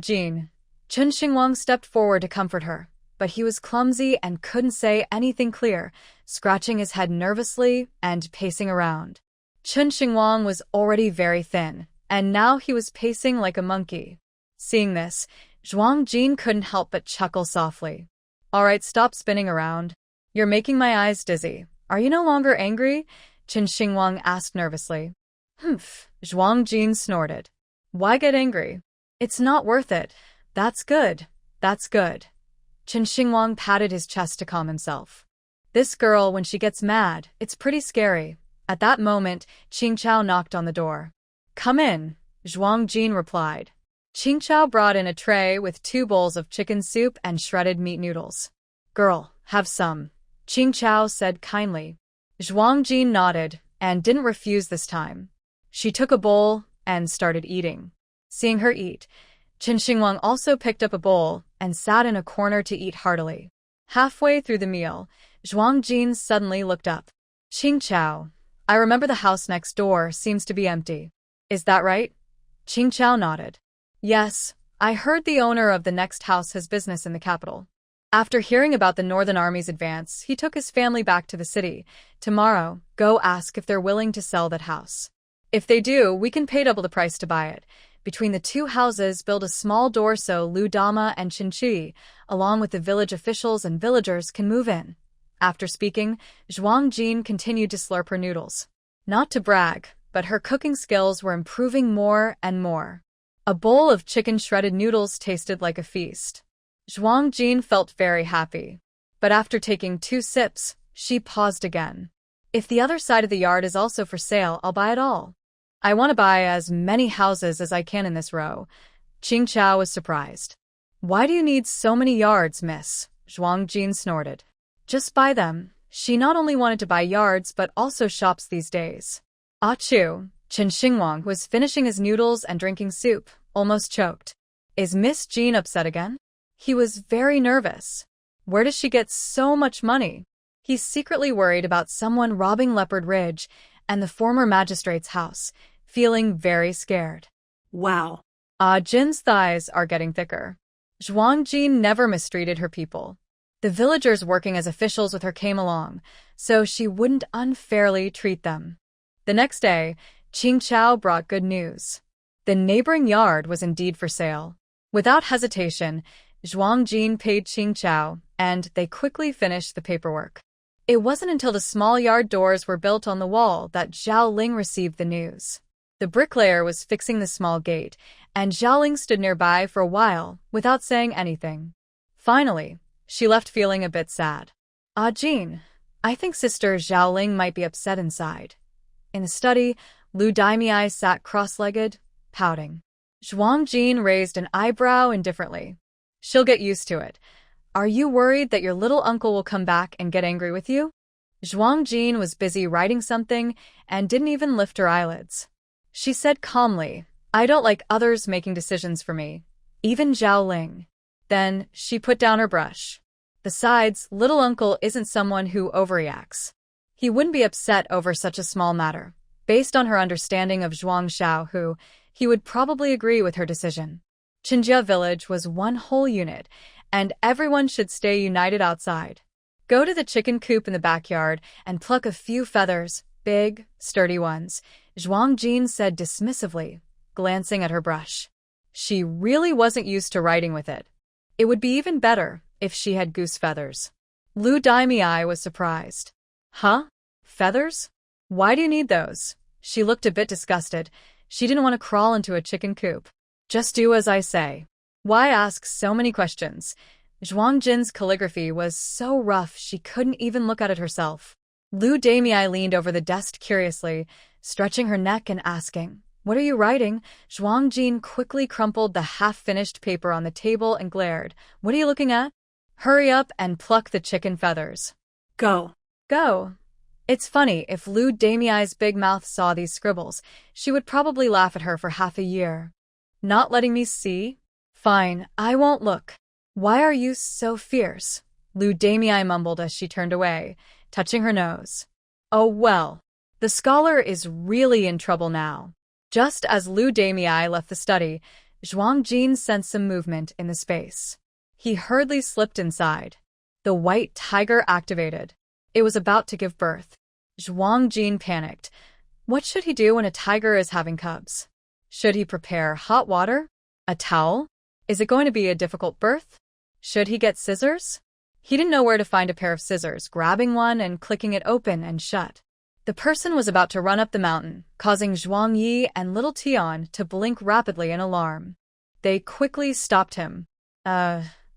Jin. Chen Xingwang stepped forward to comfort her, but he was clumsy and couldn't say anything clear, scratching his head nervously and pacing around. Chen Xingwang was already very thin, and now he was pacing like a monkey. Seeing this, Zhuang Jin couldn't help but chuckle softly. All right, stop spinning around. You're making my eyes dizzy. Are you no longer angry? Chen Xingwang asked nervously. Humph, Zhuang Jin snorted. Why get angry? It's not worth it. That's good. That's good. Chen Xingwang patted his chest to calm himself. This girl, when she gets mad, it's pretty scary. At that moment, Qing Chao knocked on the door. Come in, Zhuang Jin replied. Qing Chao brought in a tray with 2 bowls of chicken soup and shredded meat noodles. Girl, have some, Qing Chao said kindly. Zhuang Jin nodded and didn't refuse this time. She took a bowl and started eating. Seeing her eat, Chen Xingwang also picked up a bowl and sat in a corner to eat heartily. Halfway through the meal, Zhuang Jin suddenly looked up. Qing Chao, I remember the house next door seems to be empty. Is that right? Qing Chao nodded. Yes, I heard the owner of the next house has business in the capital. After hearing about the Northern Army's advance, he took his family back to the city. Tomorrow, go ask if they're willing to sell that house. If they do, we can pay double the price to buy it. Between the 2 houses, build a small door so Lu Dama and Qin Qi, along with the village officials and villagers, can move in. After speaking, Zhuang Jin continued to slurp her noodles. Not to brag, but her cooking skills were improving more and more. A bowl of chicken shredded noodles tasted like a feast. Zhuang Jin felt very happy. But after taking 2 sips, She paused again. If the other side of the yard is also for sale, I'll buy it all. I want to buy as many houses as I can in this row. Qing Chao was surprised. Why do you need so many yards, miss? Zhuang Jin snorted. Just buy them. She not only wanted to buy yards but also shops these days. Ah Chu, Chen Xingwang, who was finishing his noodles and drinking soup, almost choked. Is Miss Jean upset again? He was very nervous. Where does she get so much money? He's secretly worried about someone robbing Leopard Ridge and the former magistrate's house, feeling very scared.
Wow.
Ah Jin's thighs are getting thicker. Zhuang Jin never mistreated her people. The villagers working as officials with her came along, so she wouldn't unfairly treat them. The next day, Qing Chao brought good news. The neighboring yard was indeed for sale. Without hesitation, Zhuang Jin paid Qing Chao, and they quickly finished the paperwork. It wasn't until the small yard doors were built on the wall that Zhao Ling received the news. The bricklayer was fixing the small gate, and Zhao Ling stood nearby for a while without saying anything. Finally, she left feeling a bit sad. Ah Jin, I think Sister Zhao Ling might be upset inside. In the study, Lu Daimei sat cross-legged, pouting. Zhuang Jin raised an eyebrow indifferently. She'll get used to it. Are you worried that your little uncle will come back and get angry with you? Zhuang Jin was busy writing something and didn't even lift her eyelids. She said calmly, I don't like others making decisions for me, even Zhao Ling. Then she put down her brush. Besides, little uncle isn't someone who overreacts. He wouldn't be upset over such a small matter. Based on her understanding of Zhuang Xiaohu, he would probably agree with her decision. Qinjia village was one whole unit, and everyone should stay united outside. Go to the chicken coop in the backyard and pluck a few feathers, big, sturdy ones, Zhuang Jin said dismissively, glancing at her brush. She really wasn't used to writing with it. It would be even better if she had goose feathers. Lu Daimei was surprised. Huh? Feathers? Why do you need those? She looked a bit disgusted. She didn't want to crawl into a chicken coop. Just do as I say. Why ask so many questions? Zhuang Jin's calligraphy was so rough she couldn't even look at it herself. Lu Daimei leaned over the desk curiously, stretching her neck and asking, What are you writing? Zhuang Jin quickly crumpled the half-finished paper on the table and glared. What are you looking at? Hurry up and pluck the chicken feathers.
Go.
Go. It's funny, if Lu Daimei's big mouth saw these scribbles, she would probably laugh at her for half a year. Not letting me see? Fine, I won't look. Why are you so fierce? Lu Daimei mumbled as she turned away, touching her nose. Oh well, the scholar is really in trouble now. Just as Lu Daimei left the study, Zhuang Jin sensed some movement in the space. He hurriedly slipped inside. The white tiger activated. It was about to give birth. Zhuang Jin panicked. What should he do when a tiger is having cubs? Should he prepare hot water? A towel? Is it going to be a difficult birth? Should he get scissors? He didn't know where to find a pair of scissors, grabbing one and clicking it open and shut. The person was about to run up the mountain, causing Zhuang Yi and little Tian to blink rapidly in alarm. They quickly stopped him.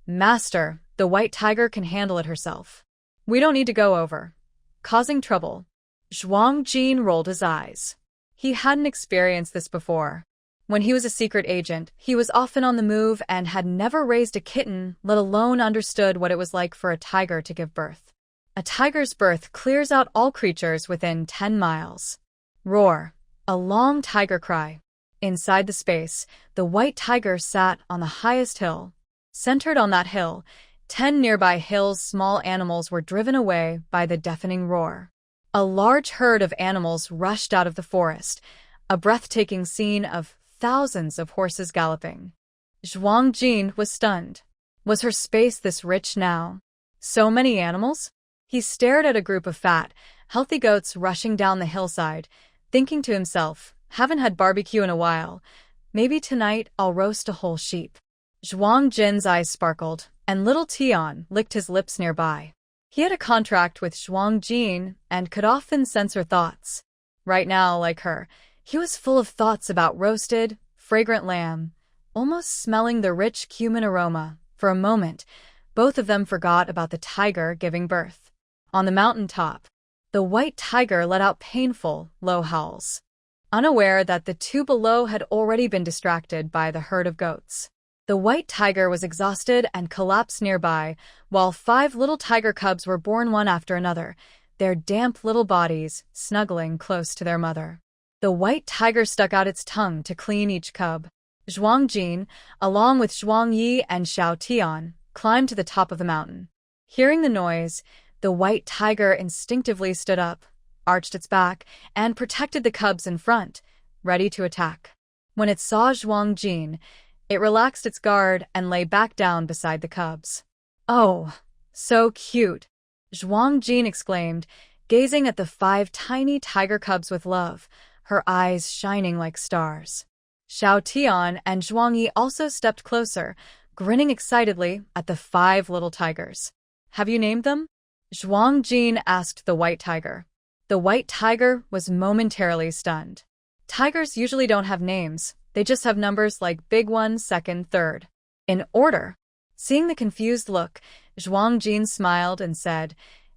Master, the white tiger can handle it herself. We don't need to go over. Causing trouble. Zhuang Jin rolled his eyes. He hadn't experienced this before. When he was a secret agent, he was often on the move and had never raised a kitten, let alone understood what it was like for a tiger to give birth. A tiger's birth clears out all creatures within 10 miles. Roar. A long tiger cry. Inside the space, the white tiger sat on the highest hill. Centered on that hill, 10 nearby hills' small animals were driven away by the deafening roar. A large herd of animals rushed out of the forest, a breathtaking scene of thousands of horses galloping. Zhuang Jin was stunned. Was her space this rich now? So many animals? He stared at a group of fat, healthy goats rushing down the hillside, thinking to himself, haven't had barbecue in a while. Maybe tonight I'll roast a whole sheep. Zhuang Jin's eyes sparkled, and little Tian licked his lips nearby. He had a contract with Zhuang Jin and could often sense her thoughts. Right now, like her, he was full of thoughts about roasted, fragrant lamb, almost smelling the rich cumin aroma. For a moment, both of them forgot about the tiger giving birth. On the mountain top, the white tiger let out painful, low howls, unaware that the two below had already been distracted by the herd of goats. The white tiger was exhausted and collapsed nearby, while 5 little tiger cubs were born one after another, their damp little bodies snuggling close to their mother. The white tiger stuck out its tongue to clean each cub. Zhuang Jin, along with Zhuang Yi and Xiao Tian, climbed to the top of the mountain. Hearing the noise, the white tiger instinctively stood up, arched its back, and protected the cubs in front, ready to attack. When it saw Zhuang Jin, it relaxed its guard and lay back down beside the cubs. "Oh, so cute," Zhuang Jin exclaimed, gazing at the 5 tiny tiger cubs with love, her eyes shining like stars. Xiao Tian and Zhuang Yi also stepped closer, grinning excitedly at the 5 little tigers. "Have you named them?" Zhuang Jin asked the white tiger. The white tiger was momentarily stunned. Tigers usually don't have names, they just have numbers like big 1, second, third. In order. Seeing the confused look, Zhuang Jin smiled and said,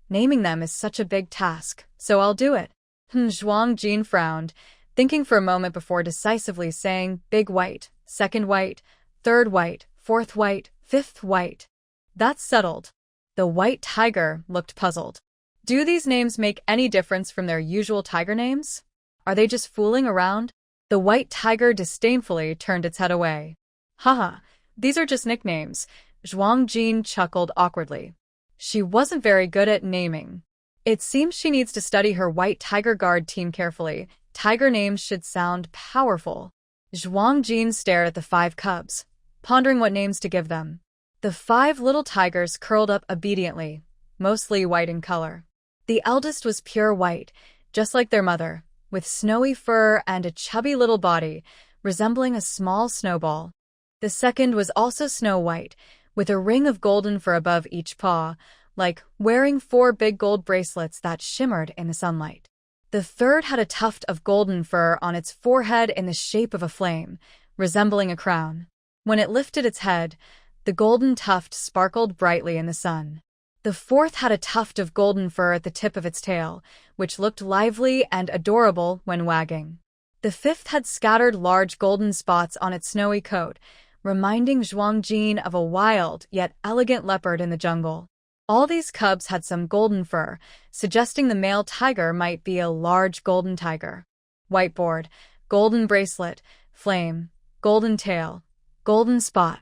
"Naming them is such a big task, so I'll do it." Zhuang Jin frowned, thinking for a moment before decisively saying big white, second white, third white, fourth white, fifth white. That's settled. The white tiger looked puzzled. Do these names make any difference from their usual tiger names? Are they just fooling around? The white tiger disdainfully turned its head away. "Haha, these are just nicknames," Zhuang Jin chuckled awkwardly. She wasn't very good at naming. It seems she needs to study her white tiger guard team carefully. Tiger names should sound powerful. Zhuang Jin stared at the 5 cubs, pondering what names to give them. The 5 little tigers curled up obediently, mostly white in color. The eldest was pure white, just like their mother, with snowy fur and a chubby little body, resembling a small snowball. The second was also snow white, with a ring of golden fur above each paw, like wearing 4 big gold bracelets that shimmered in the sunlight. The third had a tuft of golden fur on its forehead in the shape of a flame, resembling a crown. When it lifted its head, the golden tuft sparkled brightly in the sun. The fourth had a tuft of golden fur at the tip of its tail, which looked lively and adorable when wagging. The fifth had scattered large golden spots on its snowy coat, reminding Zhuang Jin of a wild yet elegant leopard in the jungle. All these cubs had some golden fur, suggesting the male tiger might be a large golden tiger. Whiteboard, golden bracelet, flame, golden tail, golden spot.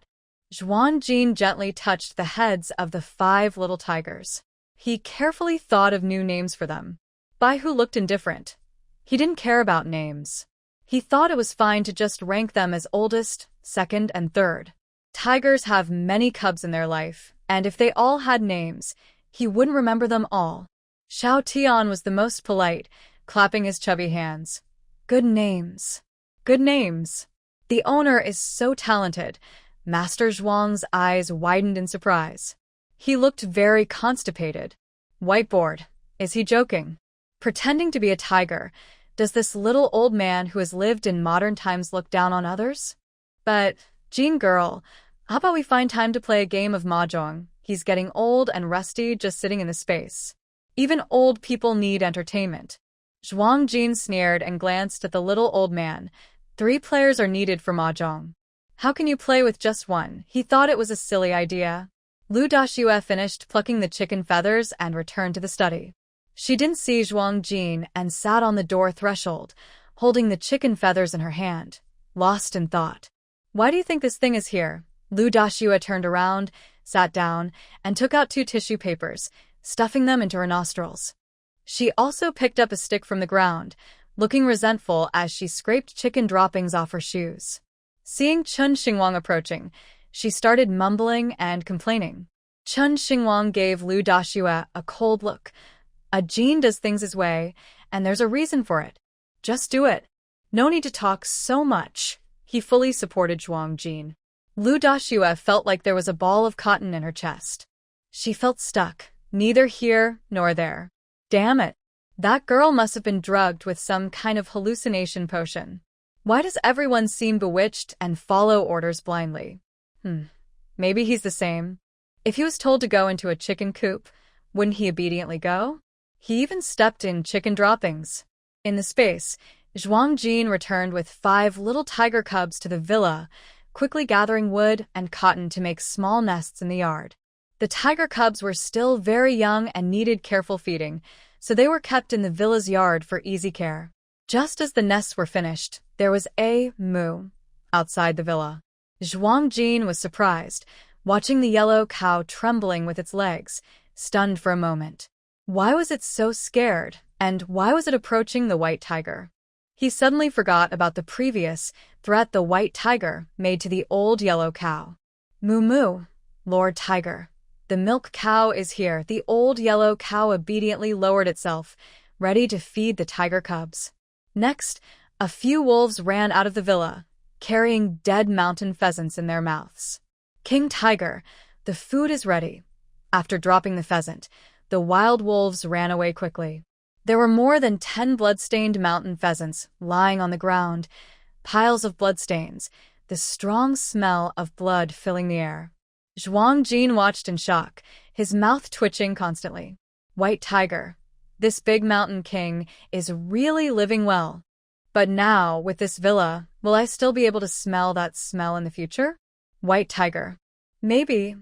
Zhuang Jin gently touched the heads of the 5 little tigers. He carefully thought of new names for them. Bai Hu looked indifferent. He didn't care about names. He thought it was fine to just rank them as oldest, second, and third. Tigers have many cubs in their life, and if they all had names, he wouldn't remember them all. Xiao Tian was the most polite, clapping his chubby hands. "Good names. Good names. The owner is so talented." Master Zhuang's eyes widened in surprise. He looked very constipated. Whiteboard. Is he joking? Pretending to be a tiger, does this little old man who has lived in modern times look down on others? But, Jean girl, how about we find time to play a game of mahjong? He's getting old and rusty just sitting in the space. Even old people need entertainment. Zhuang Jin sneered and glanced at the little old man. 3 players are needed for mahjong. How can you play with just one? He thought it was a silly idea. Lu Dashue finished plucking the chicken feathers and returned to the study. She didn't see Zhuang Jin and sat on the door threshold, holding the chicken feathers in her hand, lost in thought. "Why do you think this thing is here?" Lu Dashue turned around, sat down, and took out 2 tissue papers, stuffing them into her nostrils. She also picked up a stick from the ground, looking resentful as she scraped chicken droppings off her shoes. Seeing Chun Xingwang approaching, she started mumbling and complaining. Chun Xingwang gave Lu Dashue a cold look. A Jin does things his way, and there's a reason for it. Just do it. No need to talk so much. He fully supported Zhuang Jin. Lu Dashue felt like there was a ball of cotton in her chest. She felt stuck, neither here nor there. Damn it. That girl must have been drugged with some kind of hallucination potion. Why does everyone seem bewitched and follow orders blindly? Maybe he's the same. If he was told to go into a chicken coop, Wouldn't he obediently go? He even stepped in chicken droppings. In the space, Zhuang Jin returned with 5 little tiger cubs to the villa, quickly gathering wood and cotton to make small nests in the yard. The tiger cubs were still very young and needed careful feeding, so they were kept in the villa's yard for easy care. Just as the nests were finished, there was a moo outside the villa. Zhuang Jin was surprised, watching the yellow cow trembling with its legs, stunned for a moment. Why was it so scared, and why was it approaching the white tiger? He suddenly forgot about the previous threat the white tiger made to the old yellow cow. Moo moo, Lord Tiger. The milk cow is here. The old yellow cow obediently lowered itself, ready to feed the tiger cubs. Next, a few wolves ran out of the villa, carrying dead mountain pheasants in their mouths. King Tiger, the food is ready. After dropping the pheasant, the wild wolves ran away quickly. There were more than 10 blood-stained mountain pheasants lying on the ground, piles of bloodstains, the strong smell of blood filling the air. Zhuang Jin watched in shock, his mouth twitching constantly. White Tiger, this big mountain king, is really living well. But now, with this villa, will I still be able to smell that smell in the future? White Tiger, maybe.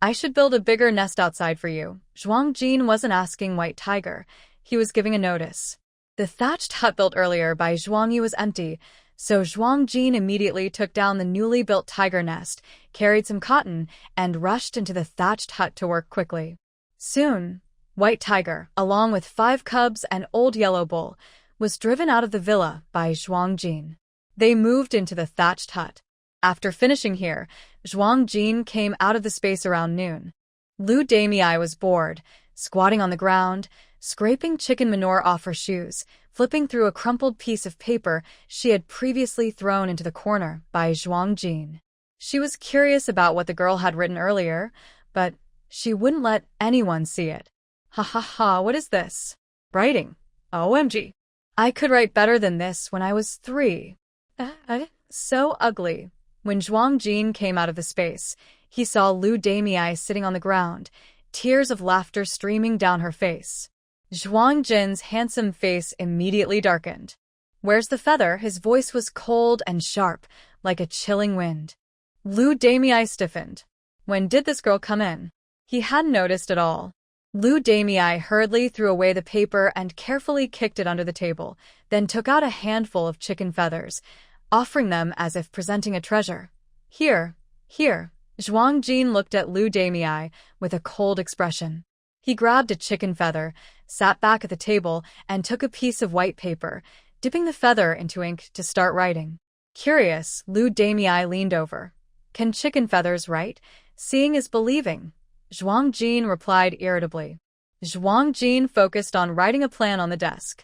I should build a bigger nest outside for you. Zhuang Jin wasn't asking White Tiger. He was giving a notice. The thatched hut built earlier by Zhuang Yi was empty, so Zhuang Jin immediately took down the newly built tiger nest, carried some cotton, and rushed into the thatched hut to work quickly. Soon, White Tiger, along with 5 cubs and Old Yellow Bull, was driven out of the villa by Zhuang Jin. They moved into the thatched hut. After finishing here, Zhuang Jin came out of the space around noon. Lu Damei was bored, squatting on the ground, scraping chicken manure off her shoes, flipping through a crumpled piece of paper she had previously thrown into the corner by Zhuang Jin. She was curious about what the girl had written earlier, but she wouldn't let anyone see it. Ha ha ha, what is this? Writing. OMG. I could write better than this when I was 3. So ugly. When Zhuang Jin came out of the space, he saw Lu Damei sitting on the ground, tears of laughter streaming down her face. Zhuang Jin's handsome face immediately darkened. Where's the feather? His voice was cold and sharp, like a chilling wind. Lu Damei stiffened. When did this girl come in? He hadn't noticed at all. Lu Damei hurriedly threw away the paper and carefully kicked it under the table, then took out a handful of chicken feathers, offering them as if presenting a treasure. Here, here. Zhuang Jin looked at Lu Damei with a cold expression. He grabbed a chicken feather, sat back at the table, and took a piece of white paper, dipping the feather into ink to start writing. Curious, Lu Damei leaned over. Can chicken feathers write? Seeing is believing. Zhuang Jin replied irritably. Zhuang Jin focused on writing a plan on the desk.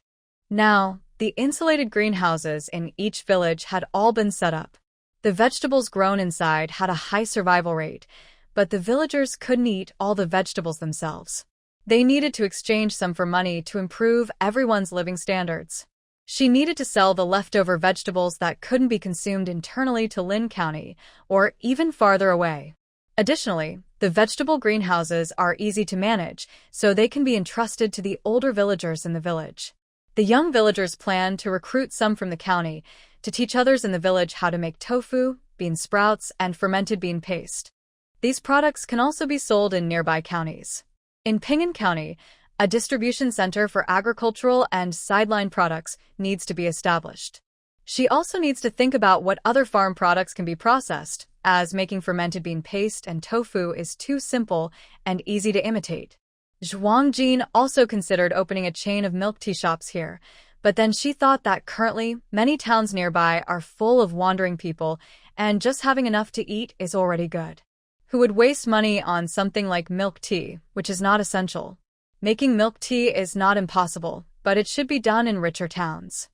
Now, the insulated greenhouses in each village had all been set up. The vegetables grown inside had a high survival rate, but the villagers couldn't eat all the vegetables themselves. They needed to exchange some for money to improve everyone's living standards. She needed to sell the leftover vegetables that couldn't be consumed internally to Lin County, or even farther away. Additionally, the vegetable greenhouses are easy to manage, so they can be entrusted to the older villagers in the village. The young villagers planned to recruit some from the county to teach others in the village how to make tofu, bean sprouts, and fermented bean paste. These products can also be sold in nearby counties. In Ping'an County, a distribution center for agricultural and sideline products needs to be established. She also needs to think about what other farm products can be processed, as making fermented bean paste and tofu is too simple and easy to imitate. Zhuang Jin also considered opening a chain of milk tea shops here, but then she thought that currently many towns nearby are full of wandering people, and just having enough to eat is already good. Who would waste money on something like milk tea, which is not essential? Making milk tea is not impossible, but it should be done in richer towns.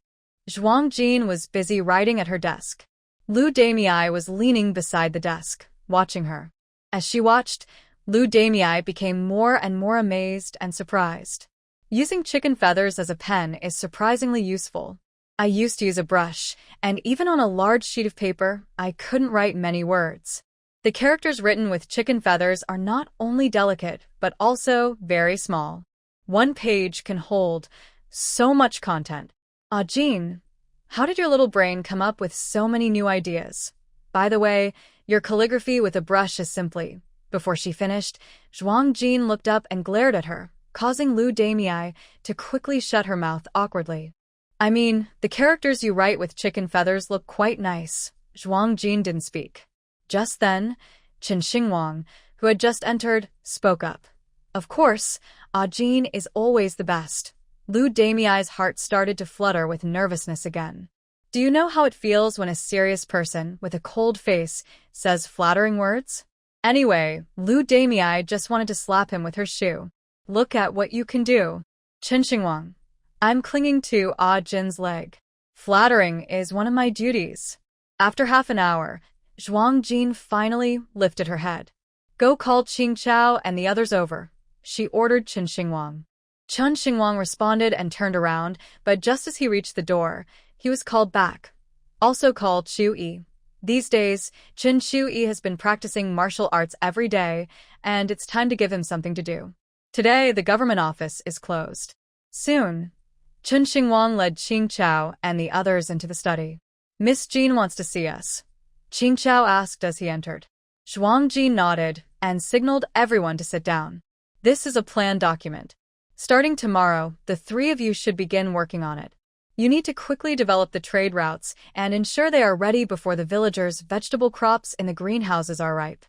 Zhuang Jin was busy writing at her desk. Lu Damei was leaning beside the desk, watching her. As she watched, Lu Damei became more and more amazed and surprised. Using chicken feathers as a pen is surprisingly useful. I used to use a brush, and even on a large sheet of paper, I couldn't write many words. The characters written with chicken feathers are not only delicate, but also very small. One page can hold so much content. Ah, Jean, how did your little brain come up with so many new ideas? By the way, your calligraphy with a brush is simply... Before she finished, Zhuang Jin looked up and glared at her, causing Lu Damei to quickly shut her mouth awkwardly. I mean, the characters you write with chicken feathers look quite nice. Zhuang Jin didn't speak. Just then, Qin Xingwang, who had just entered, spoke up. Of course, Ah Jin is always the best. Lu Damei's heart started to flutter with nervousness again. Do you know how it feels when a serious person with a cold face says flattering words? Anyway, Lu Damei just wanted to slap him with her shoe. Look at what you can do. Qin Xingwang, I'm clinging to Ah Jin's leg. Flattering is one of my duties. After half an hour, Zhuang Jin finally lifted her head. Go call Qing Chao and the others over, she ordered Qin Xingwang. Qin Xingwang responded and turned around, but just as he reached the door, he was called back. Also called Xu Yi. These days, Qin Xu Yi has been practicing martial arts every day, and it's time to give him something to do. Today, the government office is closed. Soon, Qin Xingwang led Qing Chao and the others into the study. Miss Jean wants to see us, Qing Chao asked as he entered. Zhuang Jin nodded and signaled everyone to sit down. This is a plan document. Starting tomorrow, the three of you should begin working on it. You need to quickly develop the trade routes and ensure they are ready before the villagers' vegetable crops in the greenhouses are ripe.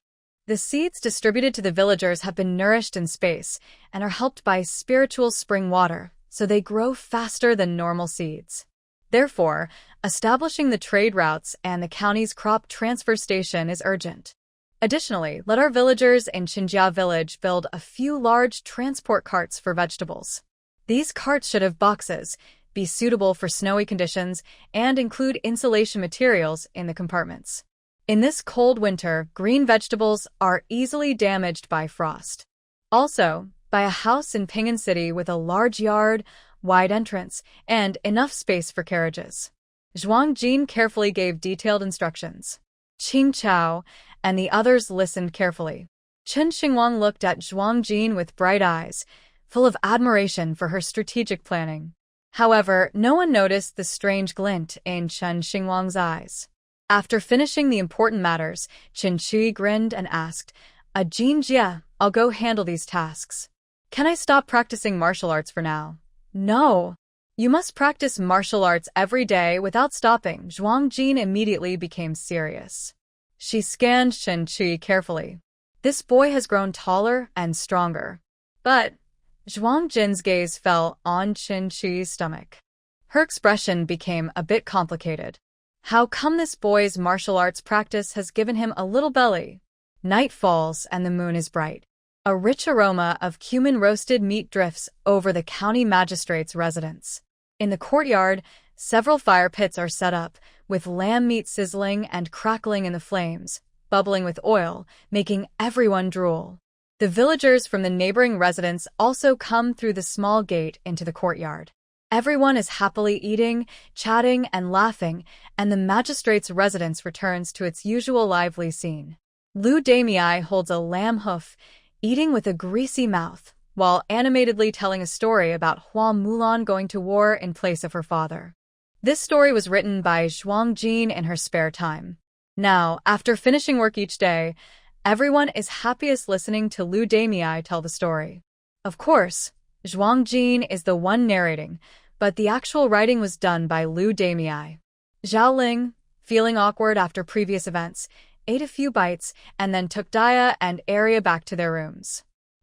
The seeds distributed to the villagers have been nourished in space and are helped by spiritual spring water, so they grow faster than normal seeds. Therefore, establishing the trade routes and the county's crop transfer station is urgent. Additionally, let our villagers in Qinjia village build a few large transport carts for vegetables. These carts should have boxes, be suitable for snowy conditions, and include insulation materials in the compartments. In this cold winter, green vegetables are easily damaged by frost. Also, buy a house in Pingan City with a large yard, wide entrance, and enough space for carriages. Zhuang Jin carefully gave detailed instructions. Qing Chao and the others listened carefully. Qin Xingwang looked at Zhuang Jin with bright eyes, full of admiration for her strategic planning. However, no one noticed the strange glint in Qin Xingwang's eyes. After finishing the important matters, Qin Chui grinned and asked, Jin Jia, I'll go handle these tasks. Can I stop practicing martial arts for now? No. You must practice martial arts every day without stopping. Zhuang Jin immediately became serious. She scanned Qin Chui carefully. This boy has grown taller and stronger. But Zhuang Jin's gaze fell on Qin Chui's stomach. Her expression became a bit complicated. How come this boy's martial arts practice has given him a little belly? Night falls and the moon is bright. A rich aroma of cumin roasted meat drifts over the county magistrate's residence. In the courtyard, several fire pits are set up, with lamb meat sizzling and crackling in the flames, bubbling with oil, making everyone drool. The villagers from the neighboring residence also come through the small gate into the courtyard. Everyone is happily eating, chatting, and laughing, and the magistrate's residence returns to its usual lively scene. Lu Damei holds a lamb hoof, eating with a greasy mouth, while animatedly telling a story about Hua Mulan going to war in place of her father. This story was written by Zhuang Jin in her spare time. Now, after finishing work each day, everyone is happiest listening to Lu Damei tell the story. Of course, Zhuang Jin is the one narrating, but the actual writing was done by Lu Damei. Zhao Ling, feeling awkward after previous events, ate a few bites and then took Dia and Arya back to their rooms.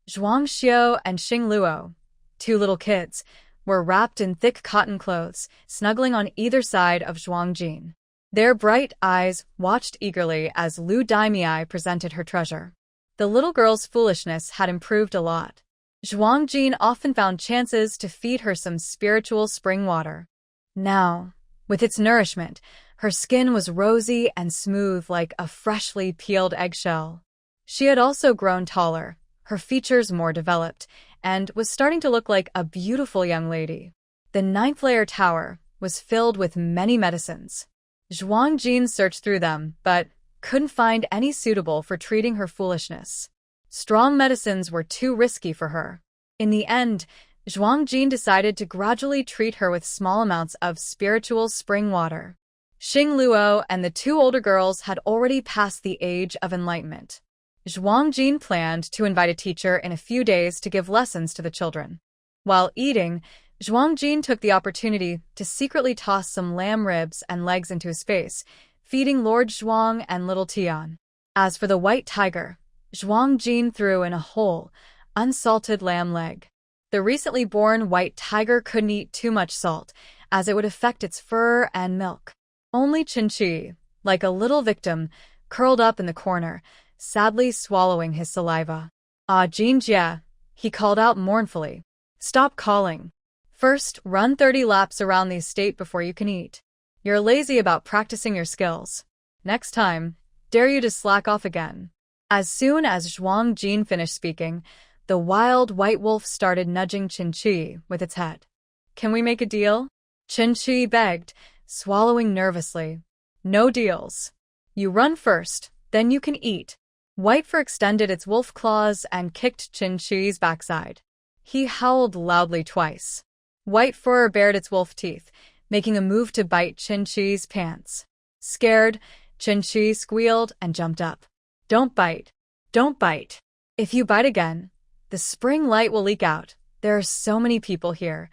Zhuang Xiao and Xing Luo, two little kids, were wrapped in thick cotton clothes, snuggling on either side of Zhuang Jin. Their bright eyes watched eagerly as Lu Damei presented her treasure. The little girl's foolishness had improved a lot. Zhuang Jin often found chances to feed her some spiritual spring water. Now, with its nourishment, her skin was rosy and smooth like a freshly peeled eggshell. She had also grown taller, her features more developed, and was starting to look like a beautiful young lady. The ninth-layer tower was filled with many medicines. Zhuang Jin searched through them, but couldn't find any suitable for treating her foolishness. Strong medicines were too risky for her. In the end, Zhuang Jin decided to gradually treat her with small amounts of spiritual spring water. Xing Luo and the two older girls had already passed the age of enlightenment. Zhuang Jin planned to invite a teacher in a few days to give lessons to the children. While eating, Zhuang Jin took the opportunity to secretly toss some lamb ribs and legs into his face, feeding Lord Zhuang and little Tian. As for the white tiger, Zhuang Jin threw in a whole, unsalted lamb leg. The recently born white tiger couldn't eat too much salt, as it would affect its fur and milk. Only Qinqi, like a little victim, curled up in the corner, sadly swallowing his saliva. "Ah, Jinjie," he called out mournfully. "Stop calling. First, run 30 laps around the estate before you can eat. You're lazy about practicing your skills. Next time, dare you to slack off again." As soon as Zhuang Jin finished speaking, the wild white wolf started nudging Qinqi with its head. "Can we make a deal?" Qinqi begged, swallowing nervously. "No deals. You run first, then you can eat." Whitefur extended its wolf claws and kicked Qinqi's backside. He howled loudly twice. Whitefur bared its wolf teeth, making a move to bite Qinqi's pants. Scared, Qinqi squealed and jumped up. "Don't bite. Don't bite. If you bite again, the spring light will leak out. There are so many people here."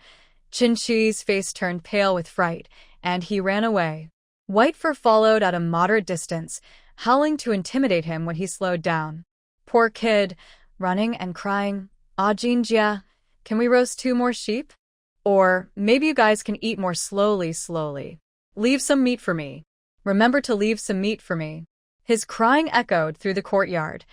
Qinqi's face turned pale with fright, and he ran away. Whitefur followed at a moderate distance, howling to intimidate him when he slowed down. Poor kid, running and crying. "Ah, Jinjie, can we roast 2 more sheep? Or maybe you guys can eat more slowly. Leave some meat for me. Remember to leave some meat for me." His crying echoed through the courtyard.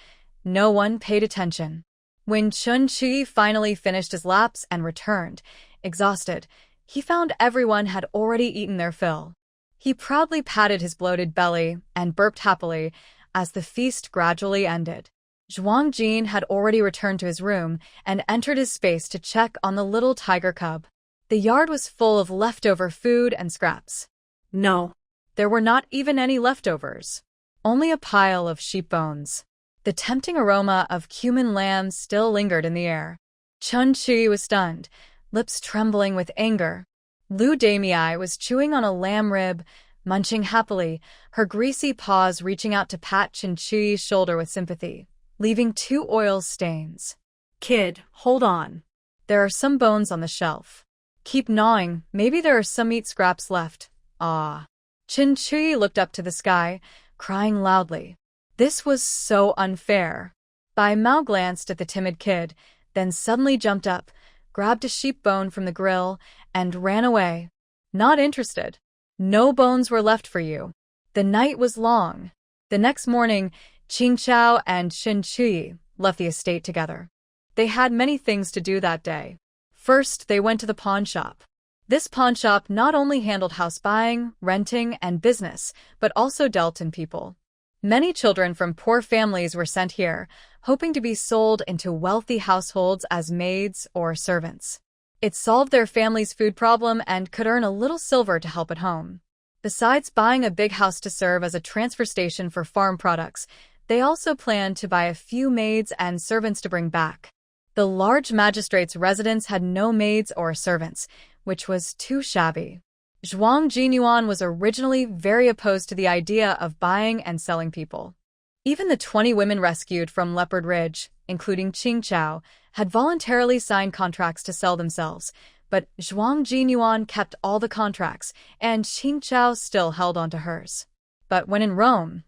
No one paid attention. When Qinqi finally finished his laps and returned, exhausted, he found everyone had already eaten their fill. He proudly patted his bloated belly and burped happily as the feast gradually ended. Zhuang Jin had already returned to his room and entered his space to check on the little tiger cub. The yard was full of leftover food and scraps. No, there were not even any leftovers. Only a pile of sheep bones. The tempting aroma of cumin lamb still lingered in the air. Qinqi was stunned, lips trembling with anger. Lu Damei was chewing on a lamb rib, munching happily, her greasy paws reaching out to pat Qinqi's shoulder with sympathy, leaving 2 oil stains. "Kid, hold on. There are some bones on the shelf. Keep gnawing, maybe there are some meat scraps left." "Ah." Qinqi looked up to the sky, crying loudly. This was so unfair. Bai Mao glanced at the timid kid, then suddenly jumped up, grabbed a sheep bone from the grill, and ran away. "Not interested. No bones were left for you." The night was long. The next morning, Qingqiao and Qinqi left the estate together. They had many things to do that day. First, they went to the pawn shop. This pawn shop not only handled house buying, renting, and business, but also dealt in people. Many children from poor families were sent here, hoping to be sold into wealthy households as maids or servants. It solved their family's food problem and could earn a little silver to help at home. Besides buying a big house to serve as a transfer station for farm products, they also planned to buy a few maids and servants to bring back. The large magistrate's residence had no maids or servants, which was too shabby. Zhuang Jinyuan was originally very opposed to the idea of buying and selling people. Even the 20 women rescued from Leopard Ridge, including Qingqiao, had voluntarily signed contracts to sell themselves, but Zhuang Jinyuan kept all the contracts, and Qingqiao still held onto hers. But when in Rome,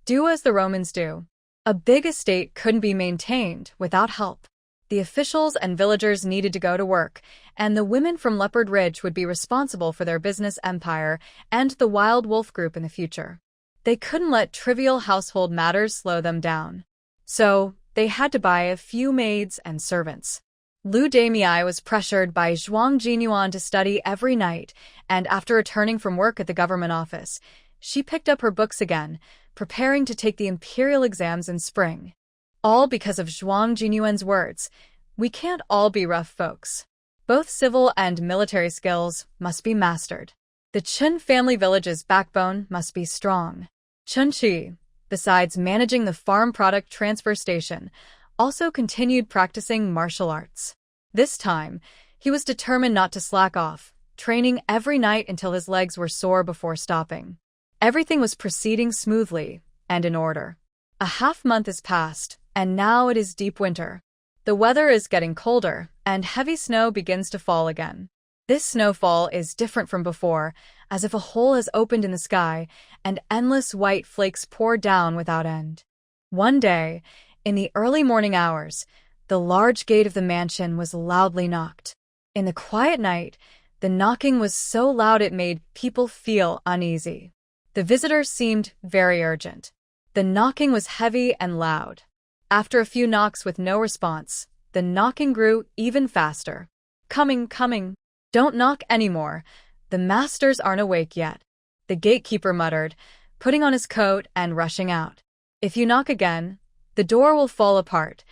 do as the Romans do. A big estate couldn't be maintained without help. The officials and villagers needed to go to work, and the women from Leopard Ridge would be responsible for their business empire and the Wild Wolf Group in the future. They couldn't let trivial household matters slow them down. So, they had to buy a few maids and servants. Lu Damei was pressured by Zhuang Jinyuan to study every night, and after returning from work at the government office, she picked up her books again, preparing to take the imperial exams in spring. All because of Zhuang Jinyuan's words, "We can't all be rough folks. Both civil and military skills must be mastered. The Chen family village's backbone must be strong." "Qinqi, besides managing the farm product transfer station, also continued practicing martial arts. This time, he was determined not to slack off, training every night until his legs were sore before stopping. Everything was proceeding smoothly and in order. A half-month has passed, and now it is deep winter. The weather is getting colder, and heavy snow begins to fall again. This snowfall is different from before, as if a hole has opened in the sky, and endless white flakes pour down without end. One day, in the early morning hours, the large gate of the mansion was loudly knocked. In the quiet night, the knocking was so loud it made people feel uneasy. The visitor seemed very urgent. The knocking was heavy and loud. After a few knocks with no response, the knocking grew even faster. Coming, coming. Don't knock anymore. The masters aren't awake yet, the gatekeeper muttered, putting on his coat and rushing out. If you knock again, the door will fall apart.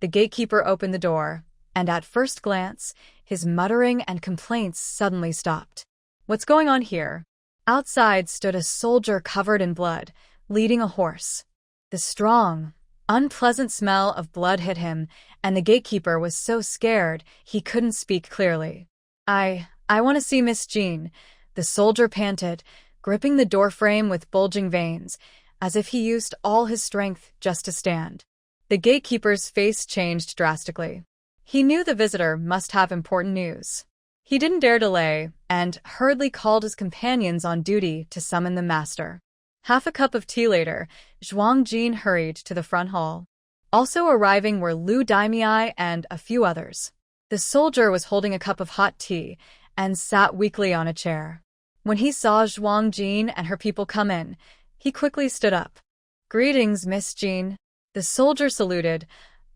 The gatekeeper opened the door, and at first glance, his muttering and complaints suddenly stopped. What's going on here? Outside stood a soldier covered in blood, leading a horse. The strong, unpleasant smell of blood hit him, and the gatekeeper was so scared he couldn't speak clearly. I want to see Miss Jean, the soldier panted, gripping the doorframe with bulging veins, as if he used all his strength just to stand. The gatekeeper's face changed drastically. He knew the visitor must have important news. He didn't dare delay, and hurriedly called his companions on duty to summon the master. Half a cup of tea later, Zhuang Jin hurried to the front hall. Also arriving were Lu Daimiai and a few others. The soldier was holding a cup of hot tea and sat weakly on a chair. When he saw Zhuang Jin and her people come in, he quickly stood up. Greetings, Miss Jean. The soldier saluted,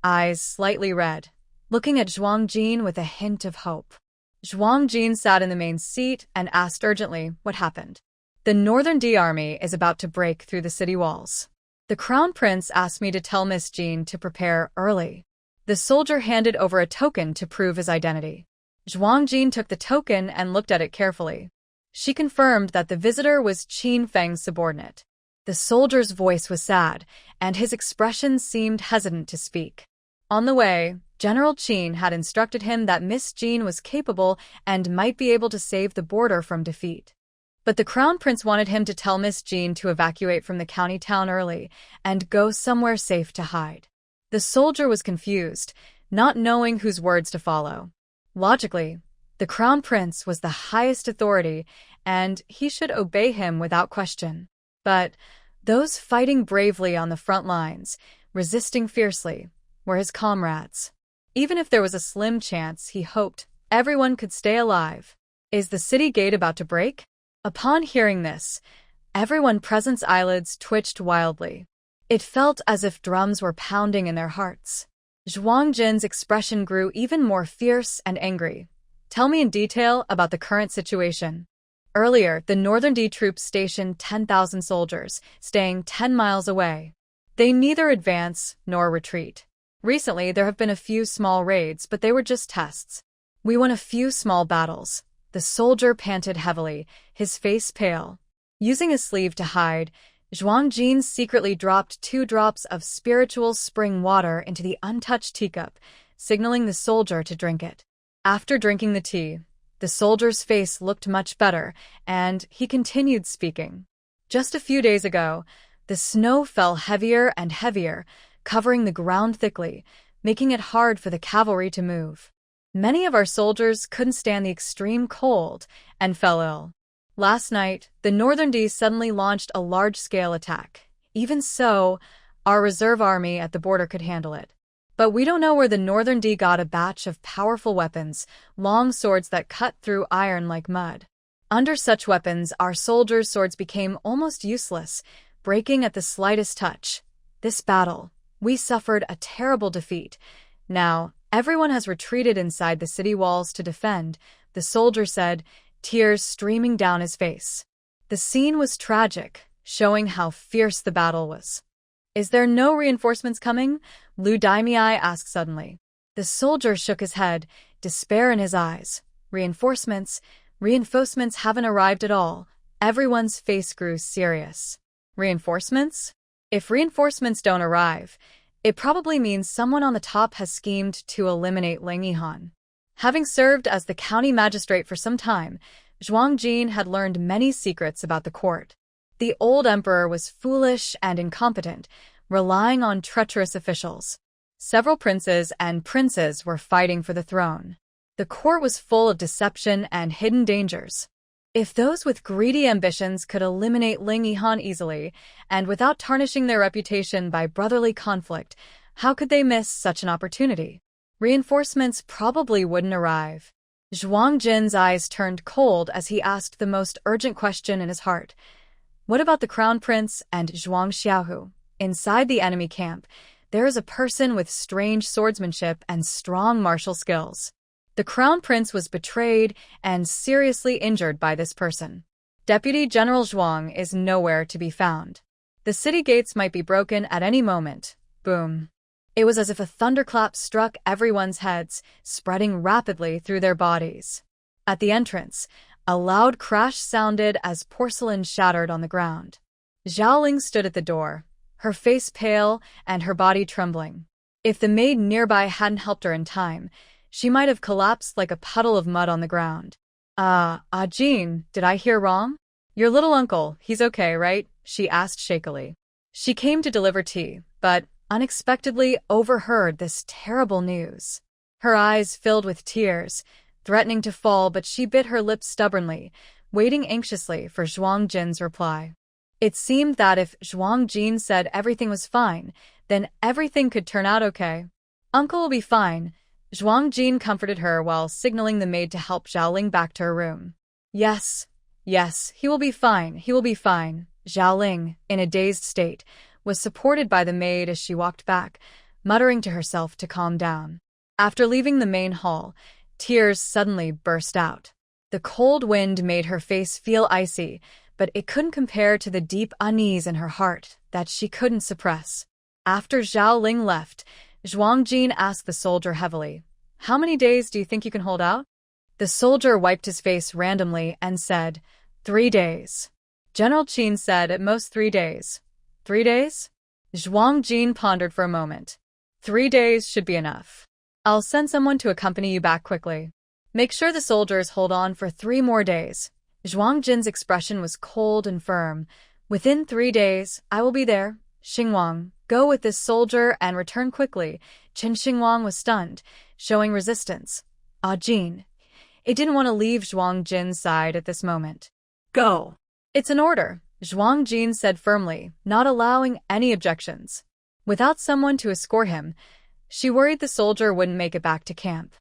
eyes slightly red, looking at Zhuang Jin with a hint of hope. Zhuang Jin sat in the main seat and asked urgently what happened. The Northern D army is about to break through the city walls. The Crown Prince asked me to tell Miss Jean to prepare early. The soldier handed over a token to prove his identity. Zhuang Jin took the token and looked at it carefully. She confirmed that the visitor was Qin Feng's subordinate. The soldier's voice was sad, and his expression seemed hesitant to speak. On the way, General Qin had instructed him that Miss Jean was capable and might be able to save the border from defeat. But the Crown Prince wanted him to tell Miss Jean to evacuate from the county town early and go somewhere safe to hide. The soldier was confused, not knowing whose words to follow. Logically, the Crown Prince was the highest authority, and he should obey him without question. But those fighting bravely on the front lines, resisting fiercely, were his comrades. Even if there was a slim chance, he hoped everyone could stay alive. Is the city gate about to break? Upon hearing this, everyone present's eyelids twitched wildly. It felt as if drums were pounding in their hearts. Zhuang Jin's expression grew even more fierce and angry. Tell me in detail about the current situation. Earlier, the Northern D troops stationed 10,000 soldiers, staying 10 miles away. They neither advance nor retreat. Recently, there have been a few small raids, but they were just tests. We won a few small battles. The soldier panted heavily, his face pale. Using his sleeve to hide, Zhuang Jin secretly dropped 2 drops of spiritual spring water into the untouched teacup, signaling the soldier to drink it. After drinking the tea, the soldier's face looked much better, and he continued speaking. Just a few days ago, the snow fell heavier and heavier, covering the ground thickly, making it hard for the cavalry to move. Many of our soldiers couldn't stand the extreme cold and fell ill. Last night, the Northern D suddenly launched a large-scale attack. Even so, our reserve army at the border could handle it. But we don't know where the Northern D got a batch of powerful weapons, long swords that cut through iron like mud. Under such weapons, our soldiers' swords became almost useless, breaking at the slightest touch. This battle, we suffered a terrible defeat. Now, everyone has retreated inside the city walls to defend, the soldier said, tears streaming down his face. The scene was tragic, showing how fierce the battle was. Is there no reinforcements coming? Lu Daimiai asked suddenly. The soldier shook his head, despair in his eyes. Reinforcements haven't arrived at all. Everyone's face grew serious. Reinforcements? If reinforcements don't arrive, it probably means someone on the top has schemed to eliminate Ling Yihan. Having served as the county magistrate for some time, Zhuang Jin had learned many secrets about the court. The old emperor was foolish and incompetent, relying on treacherous officials. Several princes and princes were fighting for the throne. The court was full of deception and hidden dangers. If those with greedy ambitions could eliminate Ling Yihan easily, and without tarnishing their reputation by brotherly conflict, how could they miss such an opportunity? Reinforcements probably wouldn't arrive. Zhuang Jin's eyes turned cold as he asked the most urgent question in his heart. What about the crown prince and Zhuang Xiaohu? Inside the enemy camp, there is a person with strange swordsmanship and strong martial skills. The crown prince was betrayed and seriously injured by this person. Deputy General Zhuang is nowhere to be found. The city gates might be broken at any moment. Boom. It was as if a thunderclap struck everyone's heads, spreading rapidly through their bodies. At the entrance, a loud crash sounded as porcelain shattered on the ground. Zhao Ling stood at the door, her face pale and her body trembling. If the maid nearby hadn't helped her in time, she might have collapsed like a puddle of mud on the ground. Jean, did I hear wrong? Your little uncle, he's okay, right? She asked shakily. She came to deliver tea, but unexpectedly overheard this terrible news. Her eyes filled with tears, threatening to fall, but she bit her lips stubbornly, waiting anxiously for Zhuang Jin's reply. It seemed that if Zhuang Jin said everything was fine, then everything could turn out okay. Uncle will be fine. Zhuang Jin comforted her while signaling the maid to help Zhao Ling back to her room. Yes, he will be fine, he will be fine. Zhao Ling, in a dazed state, was supported by the maid as she walked back, muttering to herself to calm down. After leaving the main hall, tears suddenly burst out. The cold wind made her face feel icy, but it couldn't compare to the deep unease in her heart that she couldn't suppress. After Zhao Ling left, Zhuang Jin asked the soldier heavily, "How many days do you think you can hold out?" The soldier wiped his face randomly and said, 3 days. General Qin said at most 3 days. 3 days? Zhuang Jin pondered for a moment. 3 days should be enough. I'll send someone to accompany you back quickly. Make sure the soldiers hold on for 3 more days. Zhuang Jin's expression was cold and firm. Within 3 days, I will be there. Xingwang, go with this soldier and return quickly. Qin Xingwang was stunned, showing resistance. Jin. It didn't want to leave Zhuang Jin's side at this moment. Go. It's an order, Zhuang Jin said firmly, not allowing any objections. Without someone to escort him, she worried the soldier wouldn't make it back to camp.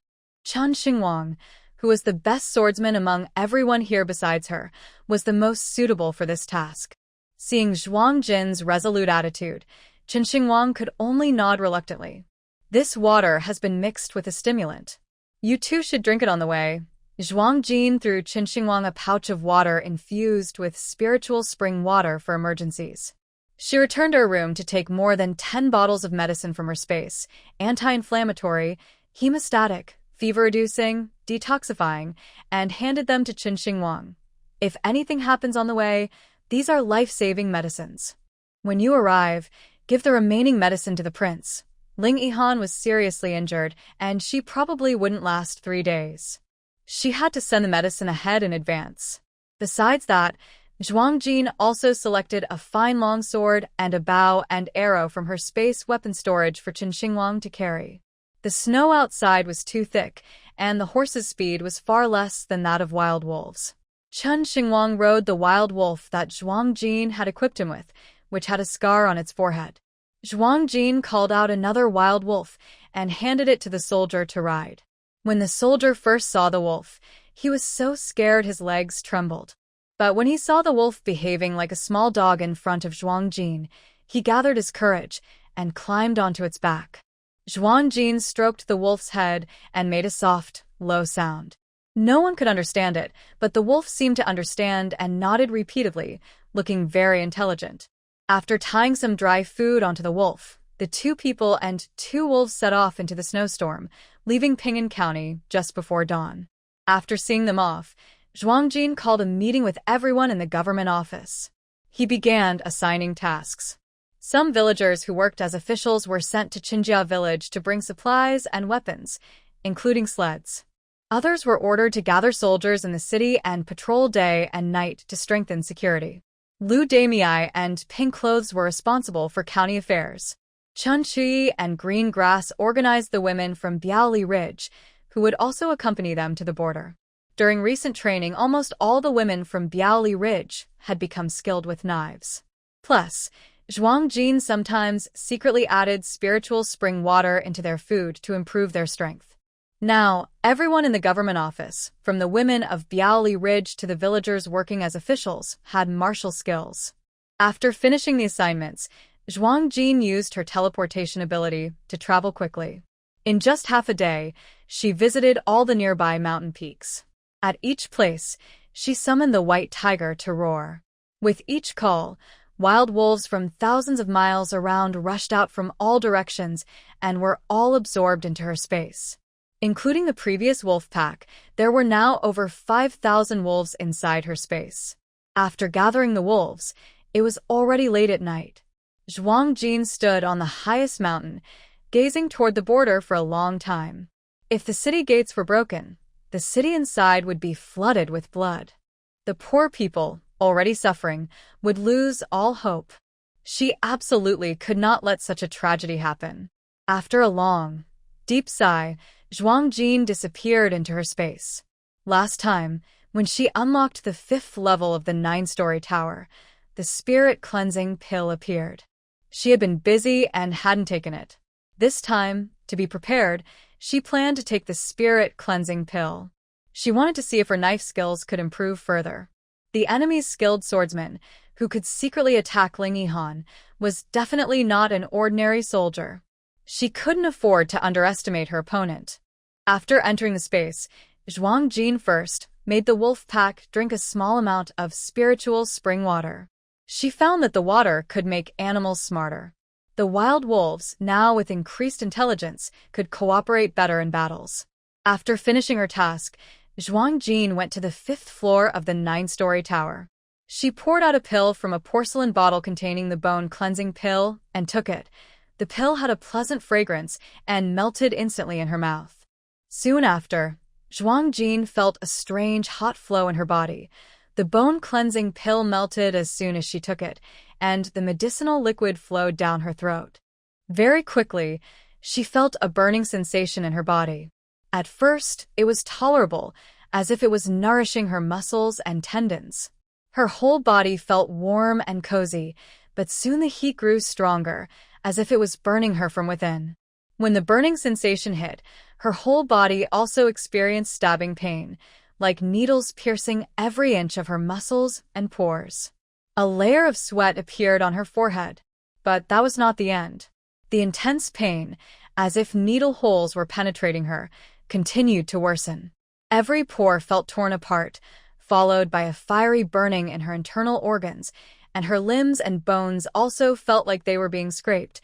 Qin Xingwang, who was the best swordsman among everyone here besides her, was the most suitable for this task. Seeing Zhuang Jin's resolute attitude, Qin Xingwang could only nod reluctantly. This water has been mixed with a stimulant. You two should drink it on the way. Zhuang Jin threw Qin Xingwang a pouch of water infused with spiritual spring water for emergencies. She returned to her room to take more than 10 bottles of medicine from her space, anti-inflammatory, hemostatic, fever-reducing, detoxifying, and handed them to Qin Xingwang. If anything happens on the way, these are life-saving medicines. When you arrive, give the remaining medicine to the prince. Ling Yihan was seriously injured, and she probably wouldn't last 3 days. She had to send the medicine ahead in advance. Besides that, Zhuang Jin also selected a fine longsword and a bow and arrow from her space weapon storage for Qin Xingwang to carry. The snow outside was too thick, and the horse's speed was far less than that of wild wolves. Qin Xingwang rode the wild wolf that Zhuang Jin had equipped him with, which had a scar on its forehead. Zhuang Jin called out another wild wolf and handed it to the soldier to ride. When the soldier first saw the wolf, he was so scared his legs trembled. But when he saw the wolf behaving like a small dog in front of Zhuang Jin, he gathered his courage and climbed onto its back. Zhuang Jin stroked the wolf's head and made a soft, low sound. No one could understand it, but the wolf seemed to understand and nodded repeatedly, looking very intelligent. After tying some dry food onto the wolf, the 2 people and 2 wolves set off into the snowstorm, leaving Ping'an County just before dawn. After seeing them off, Zhuang Jin called a meeting with everyone in the government office. He began assigning tasks. Some villagers who worked as officials were sent to Qinjia village to bring supplies and weapons, including sleds. Others were ordered to gather soldiers in the city and patrol day and night to strengthen security. Lu Damei and Pink Clothes were responsible for county affairs. Chun Chui and Green Grass organized the women from Biaoli Ridge, who would also accompany them to the border. During recent training, almost all the women from Biaoli Ridge had become skilled with knives. Plus, Zhuang Jin sometimes secretly added spiritual spring water into their food to improve their strength. Now, everyone in the government office, from the women of Biaoli Ridge to the villagers working as officials, had martial skills. After finishing the assignments, Zhuang Jin used her teleportation ability to travel quickly. In just half a day, she visited all the nearby mountain peaks. At each place, she summoned the white tiger to roar. With each call, wild wolves from thousands of miles around rushed out from all directions and were all absorbed into her space. Including the previous wolf pack, there were now over 5,000 wolves inside her space. After gathering the wolves, it was already late at night. Zhuang Jin stood on the highest mountain, gazing toward the border for a long time. If the city gates were broken, the city inside would be flooded with blood. The poor people, already suffering, would lose all hope. She absolutely could not let such a tragedy happen. After a long, deep sigh, Zhuang Jin disappeared into her space. Last time, when she unlocked the 5th level of the 9-story tower, the spirit cleansing pill appeared. She had been busy and hadn't taken it. This time, to be prepared, she planned to take the spirit cleansing pill. She wanted to see if her knife skills could improve further. The enemy's skilled swordsman, who could secretly attack Ling Yihan, was definitely not an ordinary soldier. She couldn't afford to underestimate her opponent. After entering the space, Zhuang Jin first made the wolf pack drink a small amount of spiritual spring water. She found that the water could make animals smarter. The wild wolves, now with increased intelligence, could cooperate better in battles. After finishing her task, Zhuang Jin went to the 5th floor of the 9-story tower. She poured out a pill from a porcelain bottle containing the bone cleansing pill and took it. The pill had a pleasant fragrance and melted instantly in her mouth. Soon after, Zhuang Jin felt a strange hot flow in her body. The bone-cleansing pill melted as soon as she took it, and the medicinal liquid flowed down her throat. Very quickly, she felt a burning sensation in her body. At first, it was tolerable, as if it was nourishing her muscles and tendons. Her whole body felt warm and cozy, but soon the heat grew stronger, as if it was burning her from within. When the burning sensation hit, her whole body also experienced stabbing pain, like needles piercing every inch of her muscles and pores. A layer of sweat appeared on her forehead. But that was not the end. The intense pain, as if needle holes were penetrating her, continued to worsen. Every pore felt torn apart, followed by a fiery burning in her internal organs, and her limbs and bones also felt like they were being scraped.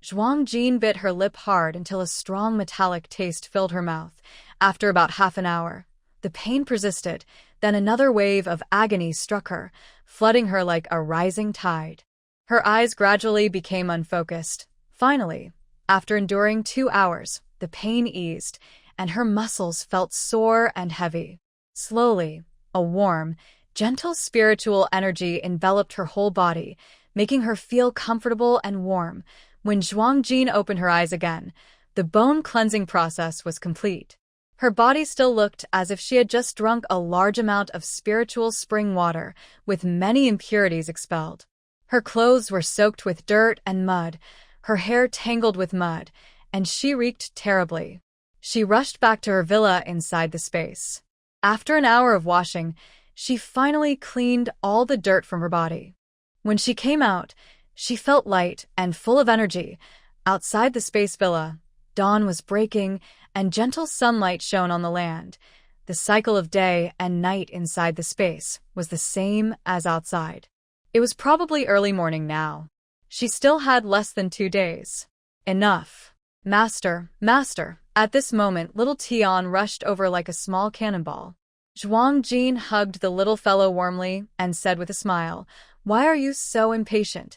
Zhuang Jin bit her lip hard until a strong metallic taste filled her mouth. After about half an hour, the pain persisted, then another wave of agony struck her, flooding her like a rising tide. Her eyes gradually became unfocused. Finally, after enduring 2 hours, the pain eased, and her muscles felt sore and heavy. Slowly, a warm, gentle spiritual energy enveloped her whole body, making her feel comfortable and warm. When Zhuang Jin opened her eyes again, the bone-cleansing process was complete. Her body still looked as if she had just drunk a large amount of spiritual spring water, with many impurities expelled. Her clothes were soaked with dirt and mud, her hair tangled with mud, and she reeked terribly. She rushed back to her villa inside the space. After an hour of washing, she finally cleaned all the dirt from her body. When she came out, she felt light and full of energy. Outside the space villa, dawn was breaking and gentle sunlight shone on the land. The cycle of day and night inside the space was the same as outside. It was probably early morning now. She still had less than 2 days. Enough. Master, master. At this moment, little Tian rushed over like a small cannonball. Zhuang Jin hugged the little fellow warmly and said with a smile, "Why are you so impatient?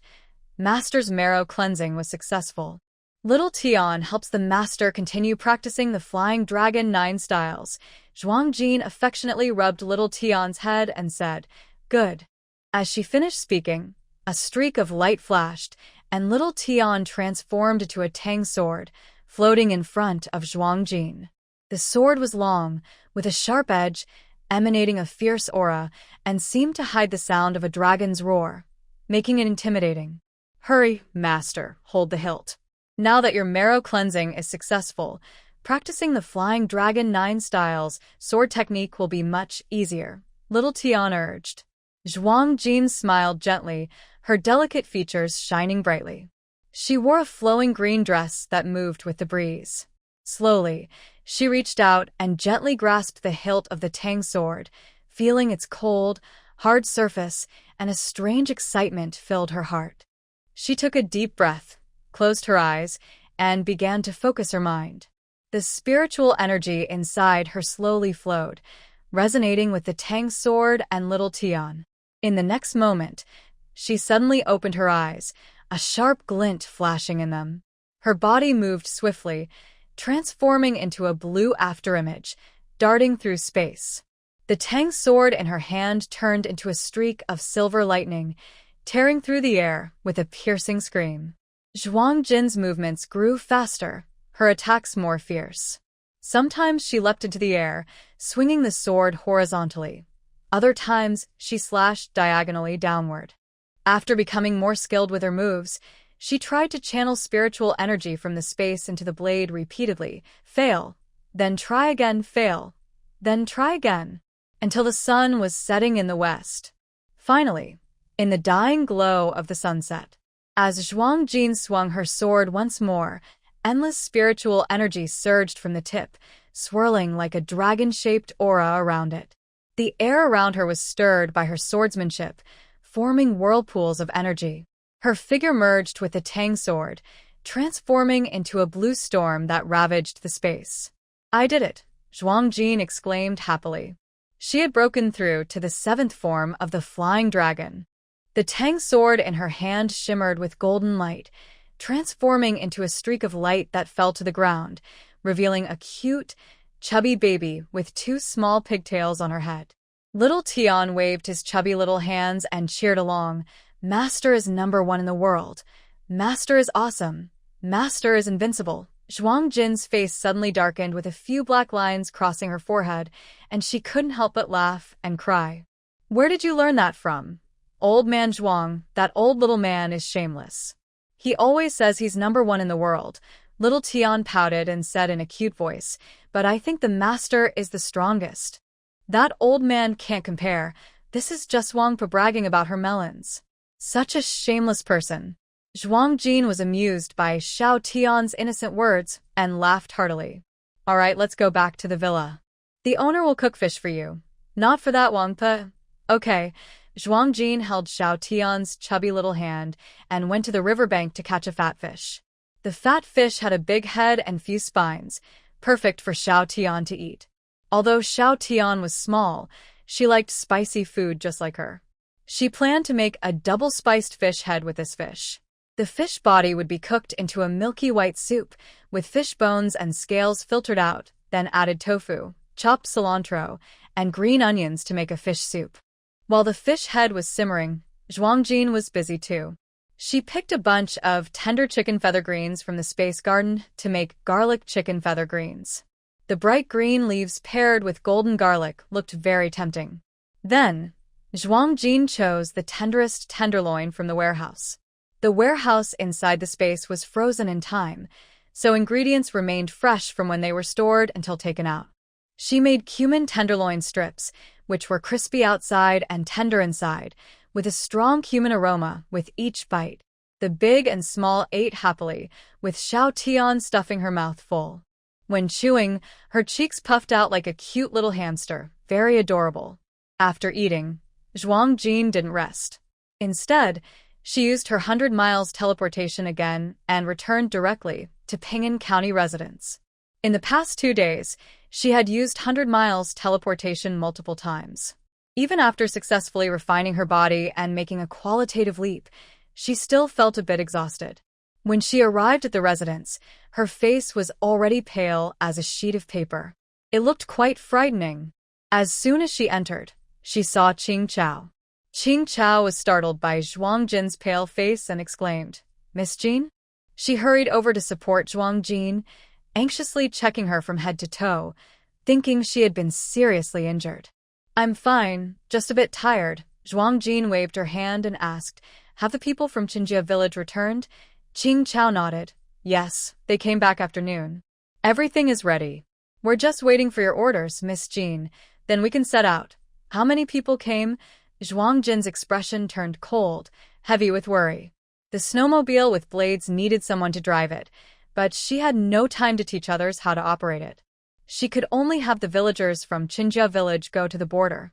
Master's marrow cleansing was successful. Little Tian helps the master continue practicing the Flying Dragon 9 styles. Zhuang Jin affectionately rubbed Little Tian's head and said, "Good." As she finished speaking, a streak of light flashed, and Little Tian transformed into a tang sword, floating in front of Zhuang Jin. The sword was long, with a sharp edge, emanating a fierce aura, and seemed to hide the sound of a dragon's roar, making it intimidating. "Hurry, master, hold the hilt. Now that your marrow cleansing is successful, practicing the Flying Dragon 9 styles sword technique will be much easier," Little Tian urged. Zhuang Jin smiled gently, her delicate features shining brightly. She wore a flowing green dress that moved with the breeze. Slowly, she reached out and gently grasped the hilt of the tang sword, feeling its cold, hard surface, and a strange excitement filled her heart. She took a deep breath, closed her eyes, and began to focus her mind. The spiritual energy inside her slowly flowed, resonating with the tang sword and Little Tian. In the next moment, she suddenly opened her eyes, a sharp glint flashing in them. Her body moved swiftly, transforming into a blue afterimage, darting through space. The tang sword in her hand turned into a streak of silver lightning, tearing through the air with a piercing scream. Zhuang Jin's movements grew faster, her attacks more fierce. Sometimes she leapt into the air, swinging the sword horizontally. Other times, she slashed diagonally downward. After becoming more skilled with her moves, she tried to channel spiritual energy from the space into the blade repeatedly. Fail, then try again, fail, then try again, until the sun was setting in the west. Finally, in the dying glow of the sunset, as Zhuang Jin swung her sword once more, endless spiritual energy surged from the tip, swirling like a dragon-shaped aura around it. The air around her was stirred by her swordsmanship, forming whirlpools of energy. Her figure merged with the tang sword, transforming into a blue storm that ravaged the space. "I did it," Zhuang Jin exclaimed happily. She had broken through to the 7th form of the Flying Dragon. The tang sword in her hand shimmered with golden light, transforming into a streak of light that fell to the ground, revealing a cute, chubby baby with 2 small pigtails on her head. Little Tian waved his chubby little hands and cheered along. "Master is #1 in the world. Master is awesome. Master is invincible." Zhuang Jin's face suddenly darkened with a few black lines crossing her forehead, and she couldn't help but laugh and cry. "Where did you learn that from?" "Old man Zhuang, that old little man is shameless. He always says he's #1 in the world." Little Tian pouted and said in a cute voice, "But I think the master is the strongest. That old man can't compare. This is just Wangpa bragging about her melons. Such a shameless person." Zhuang Jin was amused by Xiao Tian's innocent words and laughed heartily. "All right, let's go back to the villa. The owner will cook fish for you. Not for that, Wangpa." "Okay." Zhuang Jin held Xiao Tian's chubby little hand and went to the riverbank to catch a fat fish. The fat fish had a big head and few spines, perfect for Xiao Tian to eat. Although Xiao Tian was small, she liked spicy food just like her. She planned to make a double-spiced fish head with this fish. The fish body would be cooked into a milky white soup, with fish bones and scales filtered out, then added tofu, chopped cilantro, and green onions to make a fish soup. While the fish head was simmering, Zhuang Jin was busy too. She picked a bunch of tender chicken feather greens from the space garden to make garlic chicken feather greens. The bright green leaves paired with golden garlic looked very tempting. Then, Zhuang Jin chose the tenderest tenderloin from the warehouse. The warehouse inside the space was frozen in time, so ingredients remained fresh from when they were stored until taken out. She made cumin tenderloin strips, which were crispy outside and tender inside, with a strong cumin aroma with each bite. The big and small ate happily, with Xiao Tian stuffing her mouth full. When chewing, her cheeks puffed out like a cute little hamster, very adorable. After eating, Zhuang Jin didn't rest. Instead, she used her 100 miles teleportation again and returned directly to Ping'an County residence. In the past 2 days, she had used 100 miles teleportation multiple times. Even after successfully refining her body and making a qualitative leap, she still felt a bit exhausted. When she arrived at the residence, her face was already pale as a sheet of paper. It looked quite frightening. As soon as she entered, she saw Qing Chao. Qing Chao was startled by Zhuang Jin's pale face and exclaimed, "Miss Jean?" She hurried over to support Zhuang Jin, anxiously checking her from head to toe, thinking she had been seriously injured. "I'm fine, just a bit tired." Zhuang Jin waved her hand and asked, "Have the people from Qinjia village returned?" Qing Chao nodded. "Yes, they came back afternoon. Everything is ready. We're just waiting for your orders, Miss Jean. Then we can set out." "How many people came?" Zhuang Jin's expression turned cold, heavy with worry. The snowmobile with blades needed someone to drive it, but she had no time to teach others how to operate it. She could only have the villagers from Qinjia village go to the border.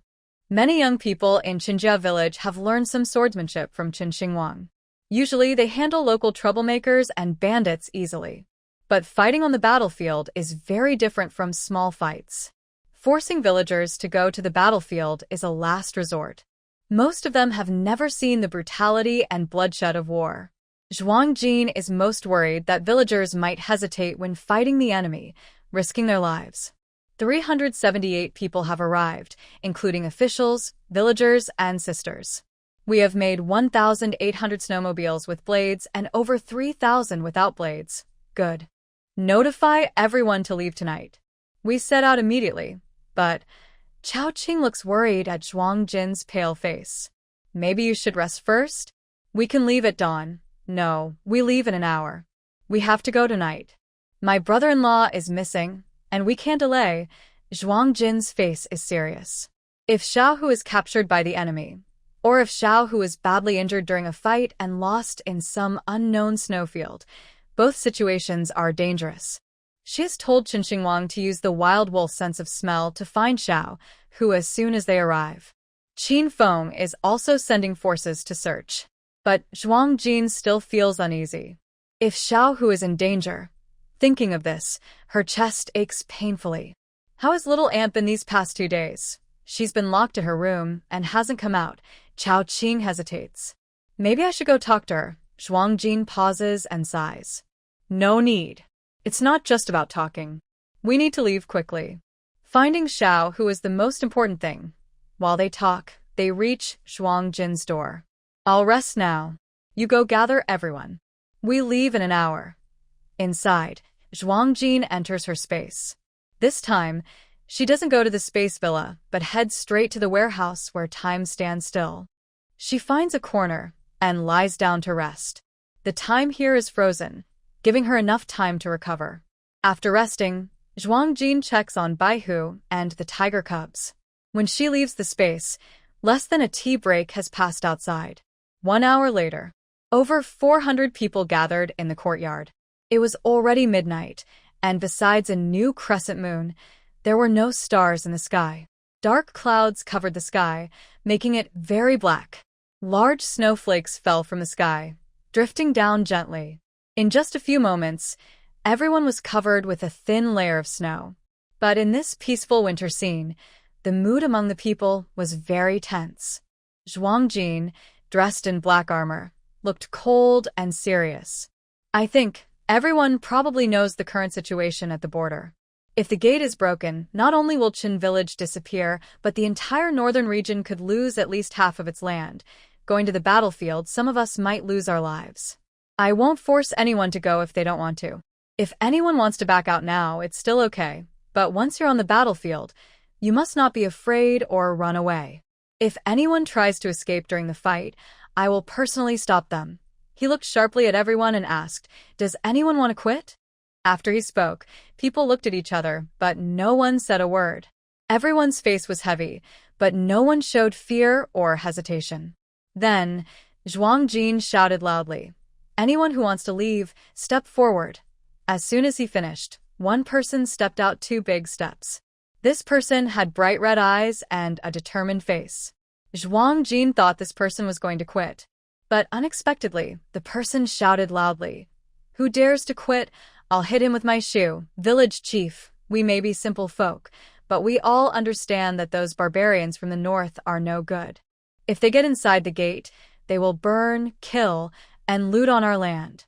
Many young people in Qinjia village have learned some swordsmanship from Qin Xingwang. Usually they handle local troublemakers and bandits easily. But fighting on the battlefield is very different from small fights. Forcing villagers to go to the battlefield is a last resort. Most of them have never seen the brutality and bloodshed of war. Zhuang Jin is most worried that villagers might hesitate when fighting the enemy, risking their lives. 378 people have arrived, including officials, villagers, and sisters. We have made 1,800 snowmobiles with blades and over 3,000 without blades. Good. Notify everyone to leave tonight. We set out immediately, but Chao Qing looks worried at Zhuang Jin's pale face. "Maybe you should rest first? We can leave at dawn." "No, we leave in an hour. We have to go tonight. My brother-in-law is missing, and we can't delay." Zhuang Jin's face is serious. If Xiaohu is captured by the enemy, or if Xiaohu is badly injured during a fight and lost in some unknown snowfield, both situations are dangerous. She has told Qin Xingwang to use the wild wolf sense of smell to find Xiao, who as soon as they arrive. Qin Feng is also sending forces to search. But Zhuang Jin still feels uneasy. If Xiaohu is in danger, thinking of this, her chest aches painfully. How has little Aunt been these past 2 days? She's been locked in her room and hasn't come out. Chao Qing hesitates. Maybe I should go talk to her. Zhuang Jin pauses and sighs. No need. It's not just about talking. We need to leave quickly. Finding Xiao, who is the most important thing. While they talk, they reach Zhuang Jin's door. I'll rest now. You go gather everyone. We leave in an hour. Inside, Zhuang Jin enters her space. This time, she doesn't go to the space villa, but heads straight to the warehouse where time stands still. She finds a corner and lies down to rest. The time here is frozen, giving her enough time to recover. After resting, Zhuang Jin checks on Baihu and the tiger cubs. When she leaves the space, less than a tea break has passed outside. 1 hour later, over 400 people gathered in the courtyard. It was already midnight, and besides a new crescent moon, there were no stars in the sky. Dark clouds covered the sky, making it very black. Large snowflakes fell from the sky, drifting down gently. In just a few moments, everyone was covered with a thin layer of snow. But in this peaceful winter scene, the mood among the people was very tense. Zhuang Jin, dressed in black armor, looked cold and serious. I think everyone probably knows the current situation at the border. If the gate is broken, not only will Qin village disappear, but the entire northern region could lose at least half of its land. Going to the battlefield, some of us might lose our lives. I won't force anyone to go if they don't want to. If anyone wants to back out now, it's still okay. But once you're on the battlefield, you must not be afraid or run away. If anyone tries to escape during the fight, I will personally stop them. He looked sharply at everyone and asked, "Does anyone want to quit?" After he spoke, people looked at each other, but no one said a word. Everyone's face was heavy, but no one showed fear or hesitation. Then, Zhuang Jin shouted loudly, "Anyone who wants to leave, step forward." As soon as he finished, one person stepped out 2 big steps. This person had bright red eyes and a determined face. Zhuang Jin thought this person was going to quit. But unexpectedly, the person shouted loudly, "Who dares to quit? I'll hit him with my shoe. Village chief, we may be simple folk, but we all understand that those barbarians from the north are no good. If they get inside the gate, They will burn, kill, and loot on our land.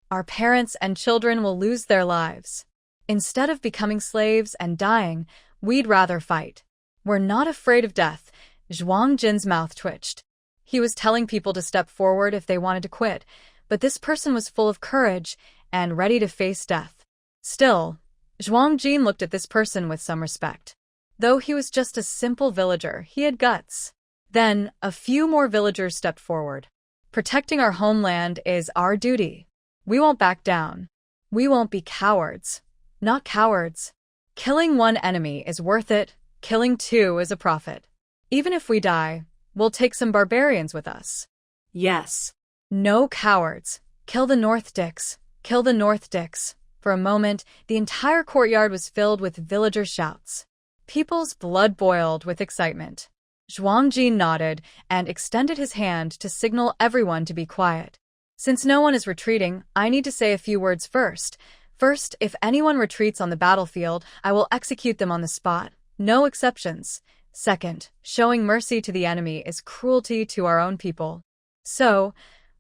Our parents and children will lose their lives. Instead of becoming slaves and dying, we'd rather fight. We're not afraid of death. Zhuang Jin's mouth twitched. He was telling people to step forward if they wanted to quit, but this person was full of courage and ready to face death. Still, Zhuang Jin looked at this person with some respect. Though he was just a simple villager, he had guts. Then, a few more villagers stepped forward. Protecting our homeland is our duty. We won't back down. We won't be cowards. Not cowards. Killing one enemy is worth it. Killing two is a profit. Even if we die, we'll take some barbarians with us.
Yes.
No cowards. Kill the North Dicks. Kill the North Dicks. For a moment, the entire courtyard was filled with villager shouts. People's blood boiled with excitement. Zhuang Jin nodded and extended his hand to signal everyone to be quiet. Since no one is retreating, I need to say a few words first. First, if anyone retreats on the battlefield, I will execute them on the spot. No exceptions. Second, showing mercy to the enemy is cruelty to our own people. So,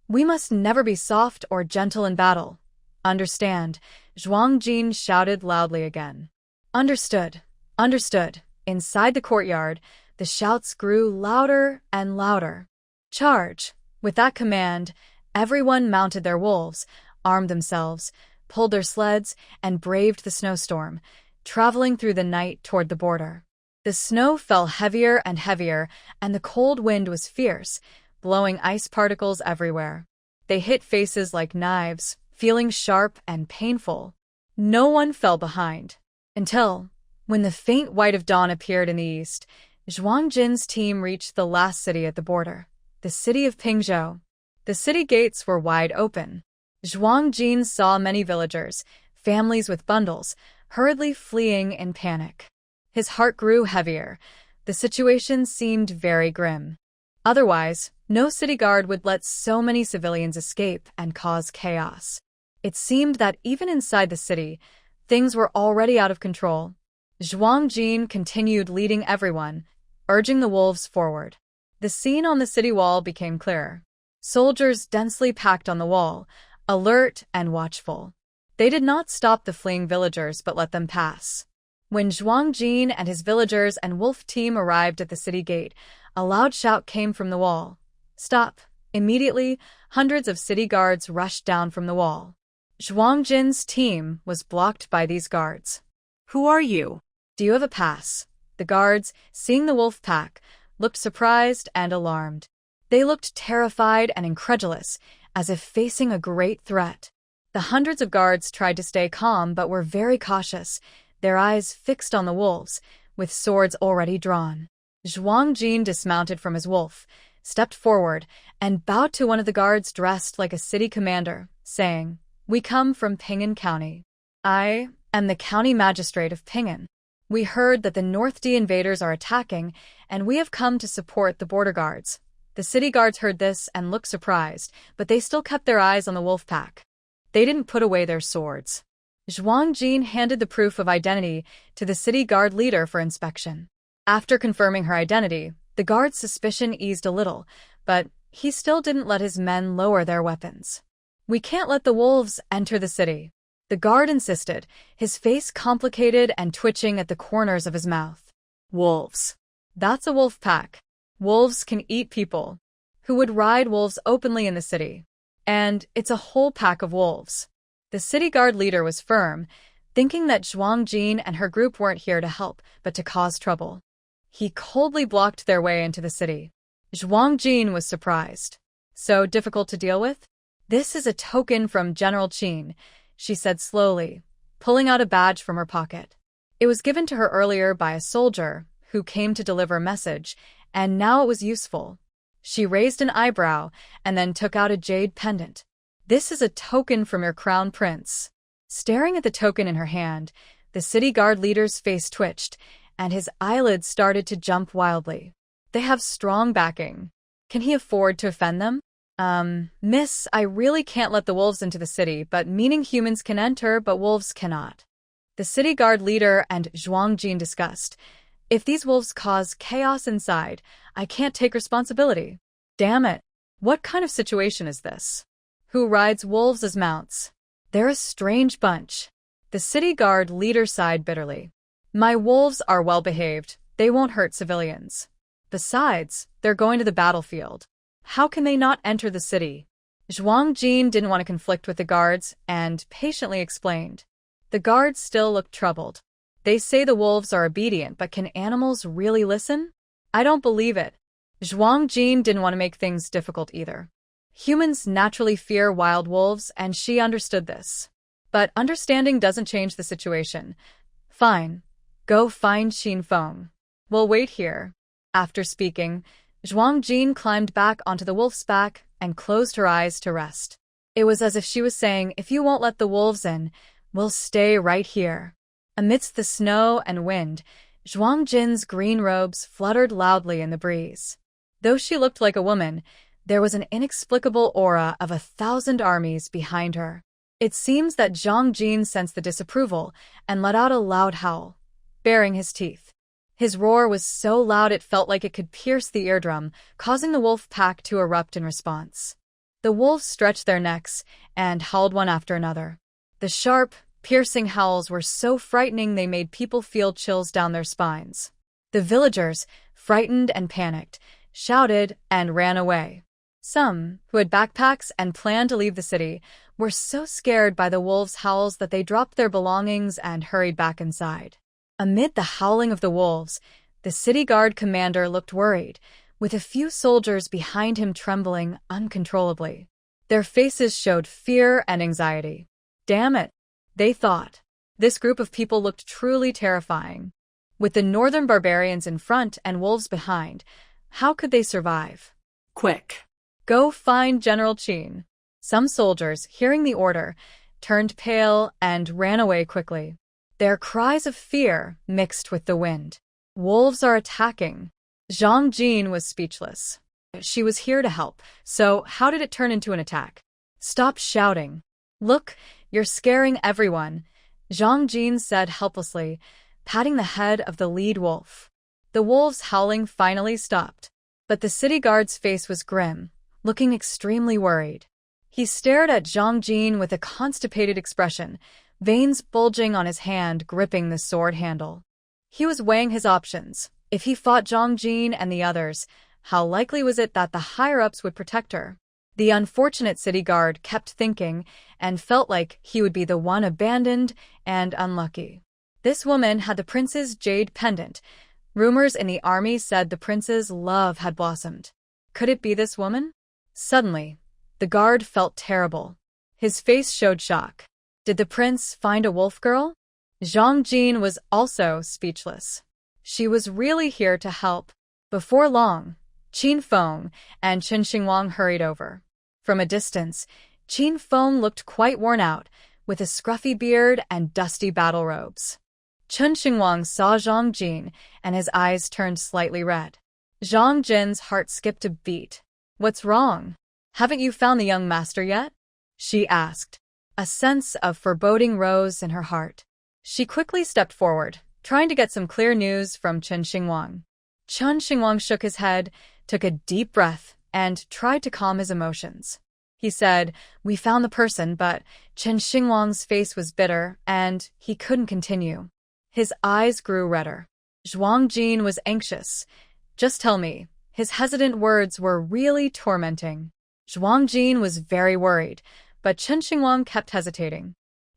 we must never be soft or gentle in battle. Understand? Zhuang Jin shouted loudly again. Understood. Understood. Inside the courtyard, the shouts grew louder and louder. Charge! With that command, everyone mounted their wolves, armed themselves, pulled their sleds, and braved the snowstorm, traveling through the night toward the border. The snow fell heavier and heavier, and the cold wind was fierce, blowing ice particles everywhere. They hit faces like knives, feeling sharp and painful. No one fell behind. Until, when the faint white of dawn appeared in the east, Zhuang Jin's team reached the last city at the border, the city of Pingzhou. The city gates were wide open. Zhuang Jin saw many villagers, families with bundles, hurriedly fleeing in panic. His heart grew heavier. The situation seemed very grim. Otherwise, no city guard would let so many civilians escape and cause chaos. It seemed that even inside the city, things were already out of control. Zhuang Jin continued leading everyone, urging the wolves forward. The scene on the city wall became clearer. Soldiers densely packed on the wall, alert and watchful. They did not stop the fleeing villagers but let them pass. When Zhuang Jin and his villagers and wolf team arrived at the city gate, a loud shout came from the wall. Stop! Immediately, hundreds of city guards rushed down from the wall. Zhuang Jin's team was blocked by these guards.
Who are you?
Do you have a pass? The guards, seeing the wolf pack, looked surprised and alarmed. They looked terrified and incredulous, as if facing a great threat. The hundreds of guards tried to stay calm but were very cautious, their eyes fixed on the wolves, with swords already drawn. Zhuang Jin dismounted from his wolf, stepped forward, and bowed to one of the guards dressed like a city commander, saying, "We come from Ping'an County. I am the county magistrate of Ping'an. We heard that the North D invaders are attacking, and we have come to support the border guards." The city guards heard this and looked surprised, but they still kept their eyes on the wolf pack. They didn't put away their swords. Zhuang Jin handed the proof of identity to the city guard leader for inspection. After confirming her identity, the guard's suspicion eased a little, but he still didn't let his men lower their weapons. "We can't let the wolves enter the city," the guard insisted, his face complicated and twitching at the corners of his mouth. "Wolves. That's a wolf pack. Wolves can eat people. Who would ride wolves openly in the city? And it's a whole pack of wolves." The city guard leader was firm, thinking that Zhuang Jin and her group weren't here to help, but to cause trouble. He coldly blocked their way into the city. Zhuang Jin was surprised. "So difficult to deal with?" "This is a token from General Qin," she said slowly, pulling out a badge from her pocket. It was given to her earlier by a soldier who came to deliver a message, and now it was useful. She raised an eyebrow and then took out a jade pendant. "This is a token from your crown prince." Staring at the token in her hand, the city guard leader's face twitched, and his eyelids started to jump wildly. "They have strong backing. Can he afford to offend them?" Miss, I really can't let the wolves into the city, but meaning humans can enter, but wolves cannot." The city guard leader and Zhuang Jin discussed. "If these wolves cause chaos inside, I can't take responsibility." "Damn it. What kind of situation is this? Who rides wolves as mounts? They're a strange bunch. The city guard leader sighed bitterly. My wolves are well behaved. They won't hurt civilians. Besides, they're going to the battlefield. How can they not enter the city? Zhuang Jin didn't want to conflict with the guards and patiently explained. The guards still looked troubled. They say the wolves are obedient, but can animals really listen? I don't believe it. Zhuang Jin didn't want to make things difficult either. Humans naturally fear wild wolves, and she understood this. But understanding doesn't change the situation. Fine. Go find Xin Feng. We'll wait here. After speaking, Zhuang Jin climbed back onto the wolf's back and closed her eyes to rest. It was as if she was saying, if you won't let the wolves in, we'll stay right here. Amidst the snow and wind, Zhuang Jin's green robes fluttered loudly in the breeze. Though she looked like a woman, there was an inexplicable aura of 1,000 armies behind her. It seems that Zhuang Jin sensed the disapproval and let out a loud howl, baring his teeth. His roar was so loud it felt like it could pierce the eardrum, causing the wolf pack to erupt in response. The wolves stretched their necks and howled one after another. The sharp, piercing howls were so frightening they made people feel chills down their spines. The villagers, frightened and panicked, shouted and ran away. Some, who had backpacks and planned to leave the city, were so scared by the wolves' howls that they dropped their belongings and hurried back inside. Amid the howling of the wolves, the city guard commander looked worried, with a few soldiers behind him trembling uncontrollably. Their faces showed fear and anxiety. Damn it, they thought. This group of people looked truly terrifying. With the northern barbarians in front and wolves behind, how could they survive?
Quick.
Go find General Qin. Some soldiers, hearing the order, turned pale and ran away quickly. Their cries of fear mixed with the wind. Wolves are attacking. Zhuang Jin was speechless. She was here to help, so how did it turn into an attack? Stop shouting. Look, you're scaring everyone, Zhuang Jin said helplessly, patting the head of the lead wolf. The wolf's howling finally stopped, but the city guard's face was grim, looking extremely worried. He stared at Zhuang Jin with a constipated expression, veins bulging on his hand gripping the sword handle. He was weighing his options. If he fought Zhuang Jin and the others, how likely was it that the higher-ups would protect her? The unfortunate city guard kept thinking and felt like he would be the one abandoned and unlucky. This woman had the prince's jade pendant. Rumors in the army said the prince's love had blossomed. Could it be this woman? Suddenly, the guard felt terrible. His face showed shock. Did the prince find a wolf girl? Zhuang Jin was also speechless. She was really here to help. Before long, Qin Feng and Chen Xingwang hurried over. From a distance, Qin Feng looked quite worn out, with a scruffy beard and dusty battle robes. Chen Xingwang saw Zhuang Jin, and his eyes turned slightly red. Zhuang Jin's heart skipped a beat. What's wrong? Haven't you found the young master yet? She asked. A sense of foreboding rose in her heart. She quickly stepped forward, trying to get some clear news from Chen Xingwang. Chen Xingwang shook his head, took a deep breath, and tried to calm his emotions. He said, "We found the person," but Chen Xingwang's face was bitter, and he couldn't continue. His eyes grew redder. Zhuang Jin was anxious. "Just tell me." His hesitant words were really tormenting. Zhuang Jin was very worried, but Chen Xingwang kept hesitating.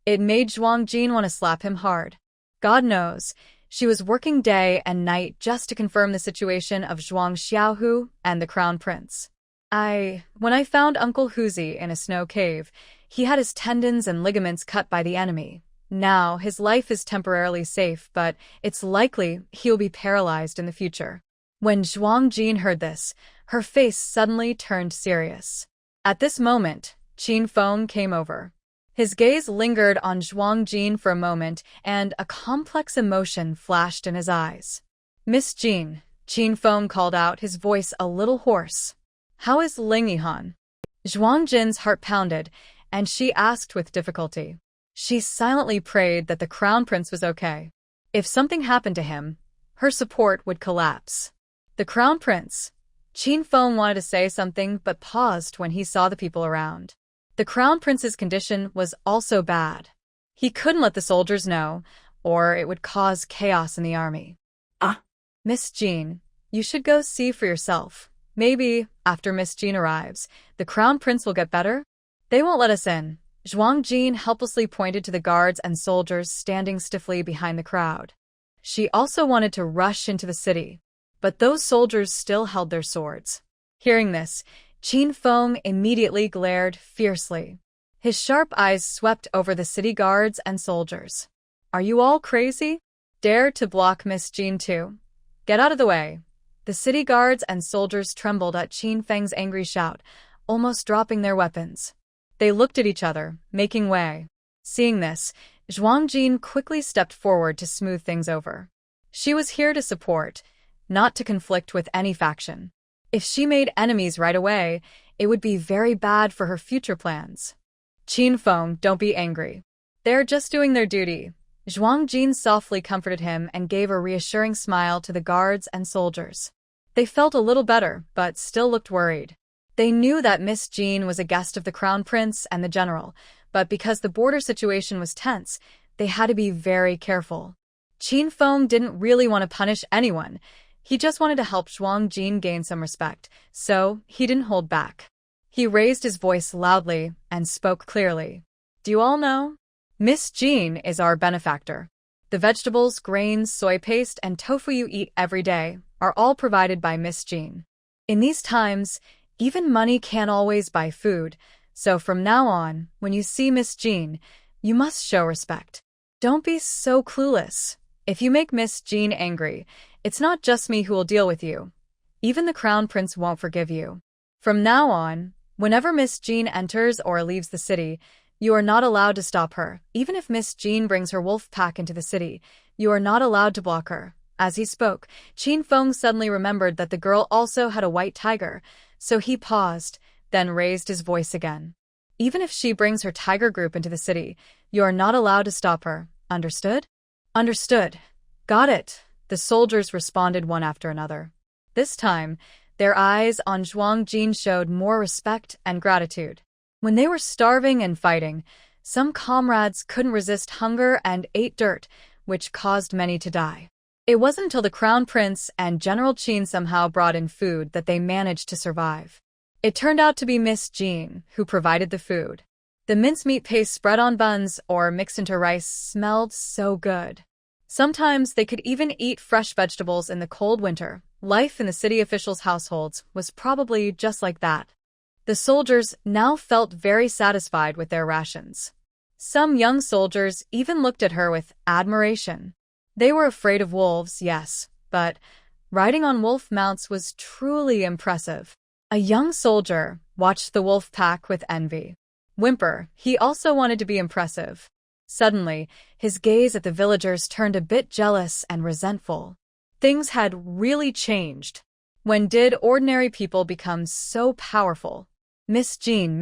It made Zhuang Jin want to slap him hard. God knows, she was working day and night just to confirm the situation of Zhuang Xiaohu and the crown prince. When I found Uncle Huzi in a snow cave, he had his tendons and ligaments cut by the enemy. Now, his life is temporarily safe, but it's likely he'll be paralyzed in the future. When Zhuang Jin heard this, her face suddenly turned serious. At this moment, Qin Feng came over. His gaze lingered on Zhuang Jin for a moment, and a complex emotion flashed in his eyes. "Miss Jin," Qin Feng called out, his voice a little hoarse. "How is Ling Yihan?" Zhuang Jin's heart pounded, and she asked with difficulty. She silently prayed that the crown prince was okay. If something happened to him, her support would collapse. The crown prince, Qin Feng wanted to say something but paused when he saw the people around. The crown prince's condition was also bad. He couldn't let the soldiers know, or it would cause chaos in the army.
Ah.
Miss Jean, you should go see for yourself. Maybe, after Miss Jean arrives, the crown prince will get better? They won't let us in. Zhuang Jin helplessly pointed to the guards and soldiers standing stiffly behind the crowd. She also wanted to rush into the city, but those soldiers still held their swords. Hearing this, Qin Feng immediately glared fiercely. His sharp eyes swept over the city guards and soldiers. Are you all crazy? Dare to block Miss Jean too? Get out of the way. The city guards and soldiers trembled at Qin Feng's angry shout, almost dropping their weapons. They looked at each other, making way. Seeing this, Zhuang Jin quickly stepped forward to smooth things over. She was here to support, not to conflict with any faction. If she made enemies right away, it would be very bad for her future plans. Qin Feng, don't be angry. They're just doing their duty. Zhuang Jin softly comforted him and gave a reassuring smile to the guards and soldiers. They felt a little better, but still looked worried. They knew that Miss Jean was a guest of the crown prince and the general, but because the border situation was tense, they had to be very careful. Qin Feng didn't really want to punish anyone. He just wanted to help Zhuang Jin gain some respect, so he didn't hold back. He raised his voice loudly and spoke clearly. Do you all know? Miss Jean is our benefactor. The vegetables, grains, soy paste, and tofu you eat every day are all provided by Miss Jean. In these times, even money can't always buy food, so from now on, when you see Miss Jean, you must show respect. Don't be so clueless. If you make Miss Jean angry, it's not just me who will deal with you. Even the crown prince won't forgive you. From now on, whenever Miss Jean enters or leaves the city, you are not allowed to stop her. Even if Miss Jean brings her wolf pack into the city, you are not allowed to block her. As he spoke, Qin Feng suddenly remembered that the girl also had a white tiger, so he paused, then raised his voice again. Even if she brings her tiger group into the city, you are not allowed to stop her. Understood? Understood. Got it. The soldiers responded one after another. This time, their eyes on Zhuang Jin showed more respect and gratitude. When they were starving and fighting, some comrades couldn't resist hunger and ate dirt, which caused many to die. It wasn't until the crown prince and General Qin somehow brought in food that they managed to survive. It turned out to be Miss Jean who provided the food. The mincemeat paste spread on buns or mixed into rice smelled so good. Sometimes they could even eat fresh vegetables in the cold winter. Life in the city officials' households was probably just like that. The soldiers now felt very satisfied with their rations. Some young soldiers even looked at her with admiration. They were afraid of wolves, yes, but riding on wolf mounts was truly impressive. A young soldier watched the wolf pack with envy. Whimper, he also wanted to be impressive. Suddenly, his gaze at the villagers turned a bit jealous and resentful. Things had really changed. When did ordinary people become so powerful? Miss Jean,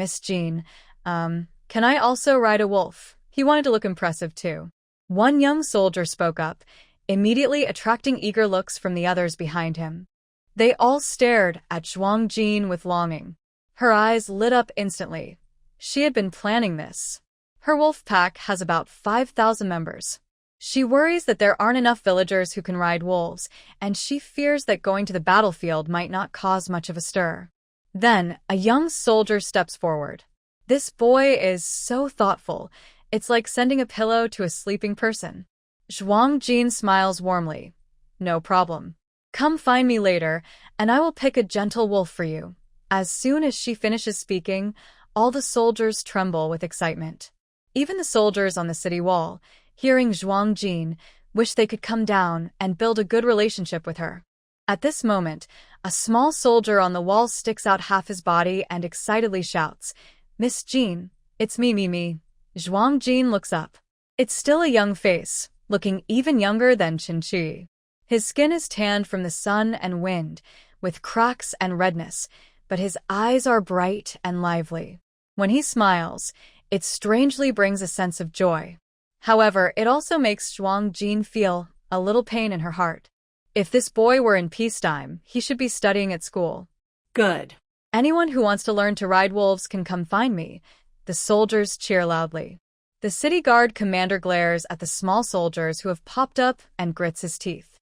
can I also ride a wolf? He wanted to look impressive too. One young soldier spoke up, immediately attracting eager looks from the others behind him. They all stared at Zhuang Jin with longing. Her eyes lit up instantly. She had been planning this. Her wolf pack has about 5,000 members. She worries that there aren't enough villagers who can ride wolves, and she fears that going to the battlefield might not cause much of a stir. Then, a young soldier steps forward. This boy is so thoughtful. It's like sending a pillow to a sleeping person. Zhuang Jin smiles warmly. No problem. Come find me later, and I will pick a gentle wolf for you. As soon as she finishes speaking, all the soldiers tremble with excitement. Even the soldiers on the city wall, hearing Zhuang Jin, wish they could come down and build a good relationship with her. At this moment, a small soldier on the wall sticks out half his body and excitedly shouts, Miss Jean, it's me. Zhuang Jin looks up. It's still a young face, looking even younger than Qinqi. His skin is tanned from the sun and wind, with cracks and redness, but his eyes are bright and lively. When he smiles, it strangely brings a sense of joy. However, it also makes Zhuang Jin feel a little pain in her heart. If this boy were in peacetime, he should be studying at school.
Good.
Anyone who wants to learn to ride wolves can come find me. The soldiers cheer loudly. The city guard commander glares at the small soldiers who have popped up and grits his teeth.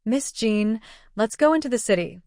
Miss Jean, let's go into the city.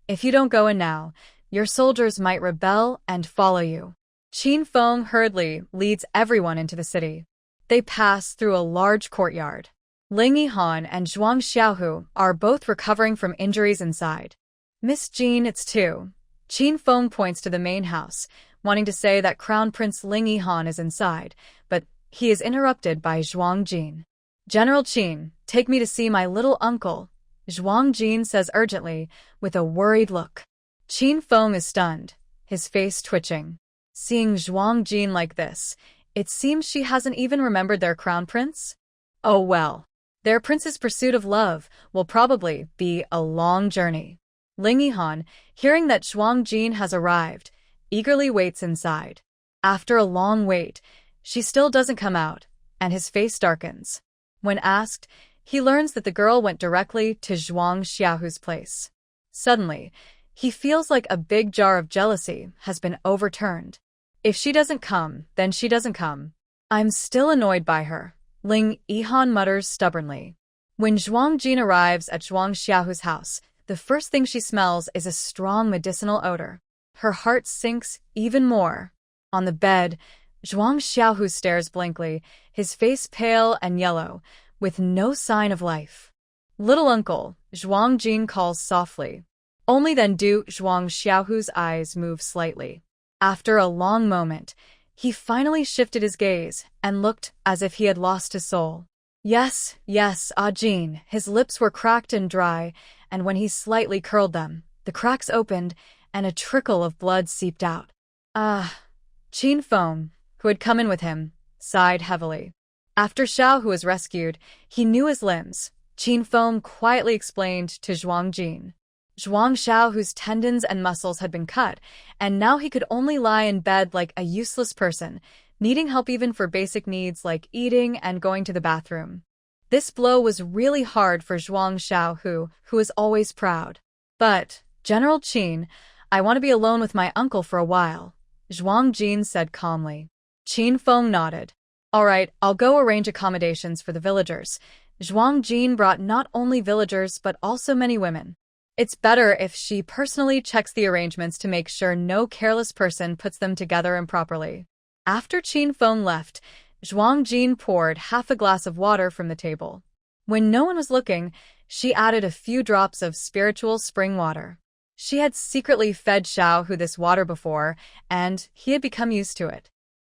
If you don't go in now, your soldiers might rebel and follow you. Qin Feng hurriedly leads everyone into the city. They pass through a large courtyard. Ling Yihan and Zhuang Xiaohu are both recovering from injuries inside. Miss Jean, it's two. Qin Feng points to the main house, wanting to say that Crown Prince Ling Yihan is inside, but he is interrupted by Zhuang Jin. General Qin, take me to see my little uncle, Zhuang Jin says urgently, with a worried look. Qin Feng is stunned, his face twitching. Seeing Zhuang Jin like this, it seems she hasn't even remembered their crown prince? Oh well. Their prince's pursuit of love will probably be a long journey. Ling Yihan, hearing that Zhuang Jin has arrived, eagerly waits inside. After a long wait, she still doesn't come out, and his face darkens. When asked, he learns that the girl went directly to Zhuang Xiaohu's place. Suddenly, he feels like a big jar of jealousy has been overturned. If she doesn't come, then she doesn't come. I'm still annoyed by her, Ling Yihan mutters stubbornly. When Zhuang Jin arrives at Zhuang Xiaohu's house, the first thing she smells is a strong medicinal odor. Her heart sinks even more. On the bed, Zhuang Xiaohu stares blankly, his face pale and yellow, with no sign of life. Little uncle, Zhuang Jin calls softly. Only then do Zhuang Xiaohu's eyes move slightly. After a long moment, he finally shifted his gaze and looked as if he had lost his soul. Yes, Jin. His lips were cracked and dry, and when he slightly curled them, the cracks opened and a trickle of blood seeped out. Qin Feng, who had come in with him, sighed heavily. After Xiaohu was rescued, he knew his limbs. Qin Feng quietly explained to Zhuang Jin. Zhuang Xiaohu's tendons and muscles had been cut, and now he could only lie in bed like a useless person, needing help even for basic needs like eating and going to the bathroom. This blow was really hard for Zhuang Xiaohu, who was always proud. But, General Qin, I want to be alone with my uncle for a while, Zhuang Jin said calmly. Qin Feng nodded. All right, I'll go arrange accommodations for the villagers. Zhuang Jin brought not only villagers but also many women. It's better if she personally checks the arrangements to make sure no careless person puts them together improperly. After Qin Feng left, Zhuang Jin poured half a glass of water from the table. When no one was looking, she added a few drops of spiritual spring water. She had secretly fed Xiaohu this water before, and he had become used to it.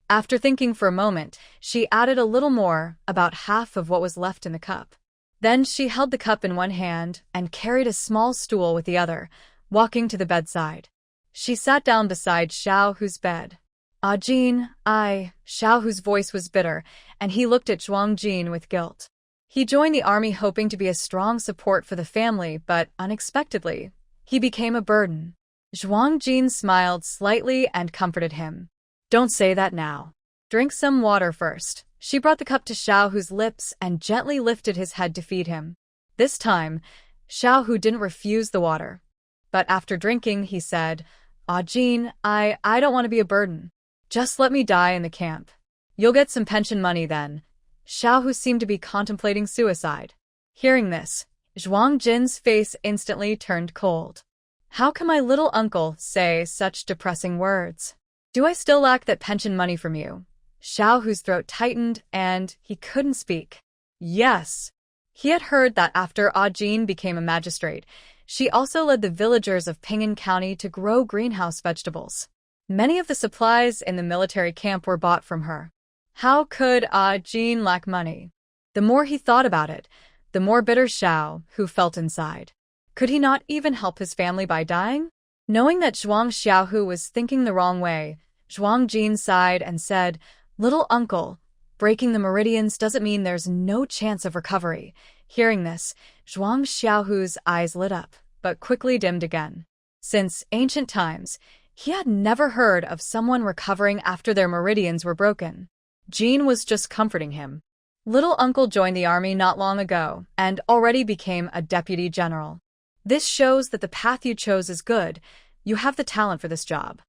After thinking for a moment, she added a little more, about half of what was left in the cup. Then she held the cup in one hand and carried a small stool with the other, walking to the bedside. She sat down beside Xiaohu's bed. Jin, Xiaohu's voice was bitter, and he looked at Zhuang Jin with guilt. He joined the army hoping to be a strong support for the family, but unexpectedly, he became a burden. Zhuang Jin smiled slightly and comforted him. Don't say that now. Drink some water first. She brought the cup to Xiaohu's lips and gently lifted his head to feed him. This time, Xiaohu didn't refuse the water. But after drinking, he said, Jin, I don't want to be a burden. Just let me die in the camp. You'll get some pension money then. Xiaohu seemed to be contemplating suicide. Hearing this, Zhuang Jin's face instantly turned cold. How can my little uncle say such depressing words? Do I still lack that pension money from you? Xiaohu's throat tightened, and he couldn't speak. Yes. He had heard that after Jin became a magistrate, she also led the villagers of Ping'an County to grow greenhouse vegetables. Many of the supplies in the military camp were bought from her. How could Jin lack money? The more he thought about it, the more bitter Xiaohu felt inside. Could he not even help his family by dying? Knowing that Zhuang Xiaohu was thinking the wrong way, Zhuang Jin sighed and said, Little uncle, breaking the meridians doesn't mean there's no chance of recovery. Hearing this, Zhuang Xiaohu's eyes lit up, but quickly dimmed again. Since ancient times, he had never heard of someone recovering after their meridians were broken. Jin was just comforting him. Little uncle joined the army not long ago and already became a deputy general. This shows that the path you chose is good, You have the talent for this job.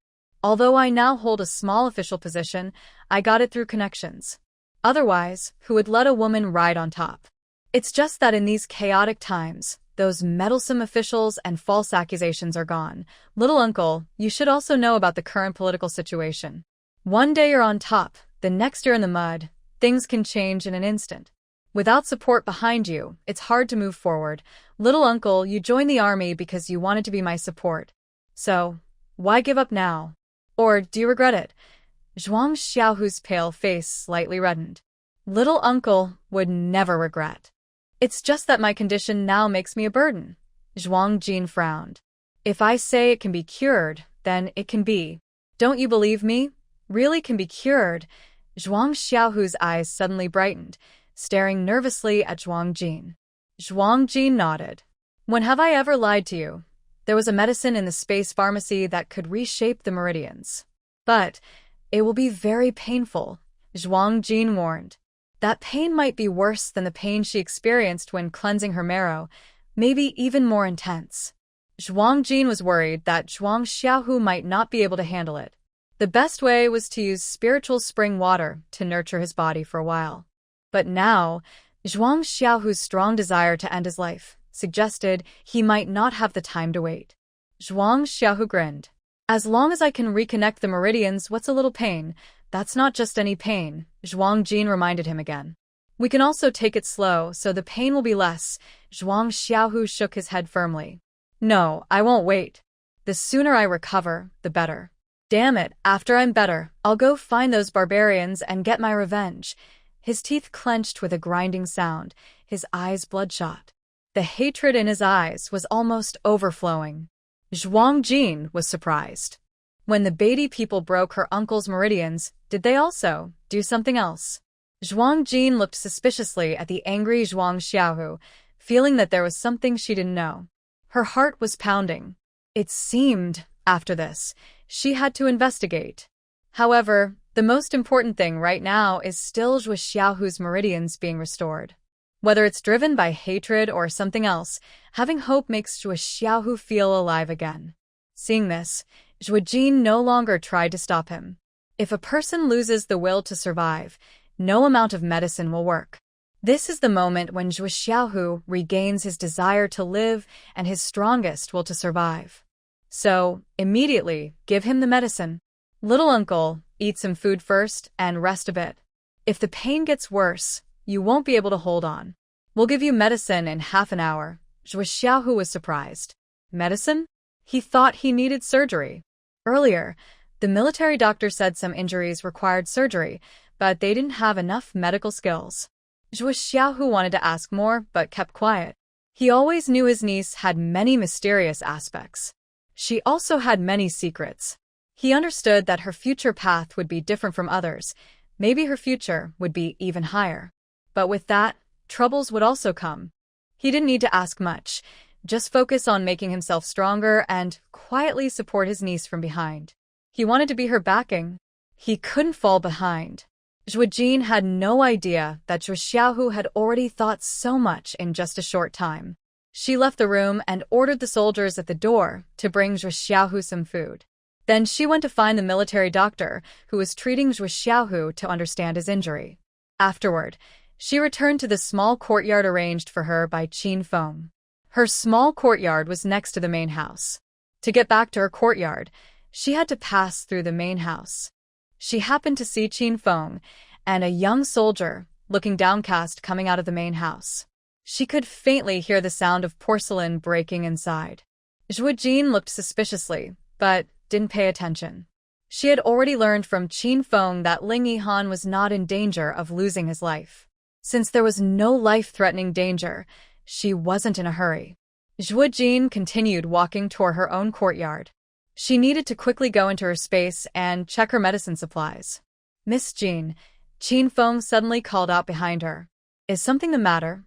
Although I now hold a small official position, I got it through connections. Otherwise, who would let a woman ride on top? It's just that in these chaotic times, those meddlesome officials and false accusations are gone. Little uncle, you should also know about the current political situation. One day you're on top, the next you're in the mud. Things can change in an instant. Without support behind you, it's hard to move forward. Little uncle, you joined the army because you wanted to be my support. So, why give up now? Or do you regret it? Zhuang Xiaohu's pale face slightly reddened. Little uncle would never regret. It's just that my condition now makes me a burden. Zhuang Jin frowned. If I say it can be cured, then it can be. Don't you believe me? Really can be cured? Zhuang Xiaohu's eyes suddenly brightened, staring nervously at Zhuang Jin. Zhuang Jin nodded. When have I ever lied to you? There was a medicine in the space pharmacy that could reshape the meridians. But it will be very painful, Zhuang Jin warned. That pain might be worse than the pain she experienced when cleansing her marrow, maybe even more intense. Zhuang Jin was worried that Zhuang Xiaohu might not be able to handle it. The best way was to use spiritual spring water to nurture his body for a while. But now, Zhuang Xiaohu's strong desire to end his life suggested he might not have the time to wait. Zhuang Xiaohu grinned. As long as I can reconnect the meridians, what's a little pain? That's not just any pain, Zhuang Jin reminded him again. We can also take it slow, so the pain will be less. Zhuang Xiaohu shook his head firmly. No, I won't wait. The sooner I recover, the better. Damn it, after I'm better, I'll go find those barbarians and get my revenge. His teeth clenched with a grinding sound, his eyes bloodshot. The hatred in his eyes was almost overflowing. Zhuang Jin was surprised. When the Beatty people broke her uncle's meridians, did they also do something else? Zhuang Jin looked suspiciously at the angry Zhuang Xiaohu, feeling that there was something she didn't know. Her heart was pounding. It seemed, after this, she had to investigate. However, the most important thing right now is still Zhuang Xiaohu's meridians being restored. Whether it's driven by hatred or something else, having hope makes Zhuang Xiaohu feel alive again. Seeing this, Zhuang Jin no longer tried to stop him. If a person loses the will to survive, no amount of medicine will work. This is the moment when Zhuang Xiaohu regains his desire to live and his strongest will to survive. So, immediately, give him the medicine. Little uncle, eat some food first and rest a bit. If the pain gets worse, you won't be able to hold on. We'll give you medicine in half an hour. Zhuang Xiaohu was surprised. Medicine? He thought he needed surgery. Earlier, the military doctor said some injuries required surgery, but they didn't have enough medical skills. Zhuang Xiaohu wanted to ask more, but kept quiet. He always knew his niece had many mysterious aspects. She also had many secrets. He understood that her future path would be different from others. Maybe her future would be even higher. But with that, troubles would also come. He didn't need to ask much, just focus on making himself stronger and quietly support his niece from behind. He wanted to be her backing. He couldn't fall behind. Zhuang Jin had no idea that Zhuang Xiaohu had already thought so much in just a short time. She left the room and ordered the soldiers at the door to bring Zhuang Xiaohu some food. Then she went to find the military doctor who was treating Zhuang Xiaohu to understand his injury. Afterward, she returned to the small courtyard arranged for her by Qin Feng. Her small courtyard was next to the main house. To get back to her courtyard, she had to pass through the main house. She happened to see Qin Feng and a young soldier looking downcast coming out of the main house. She could faintly hear the sound of porcelain breaking inside. Zhuang Jin looked suspiciously, but didn't pay attention. She had already learned from Qin Feng that Ling Yihan was not in danger of losing his life. Since there was no life-threatening danger, she wasn't in a hurry. Zhuang Jin continued walking toward her own courtyard. She needed to quickly go into her space and check her medicine supplies. Miss Jin, Qin Feng suddenly called out behind her. Is something the matter?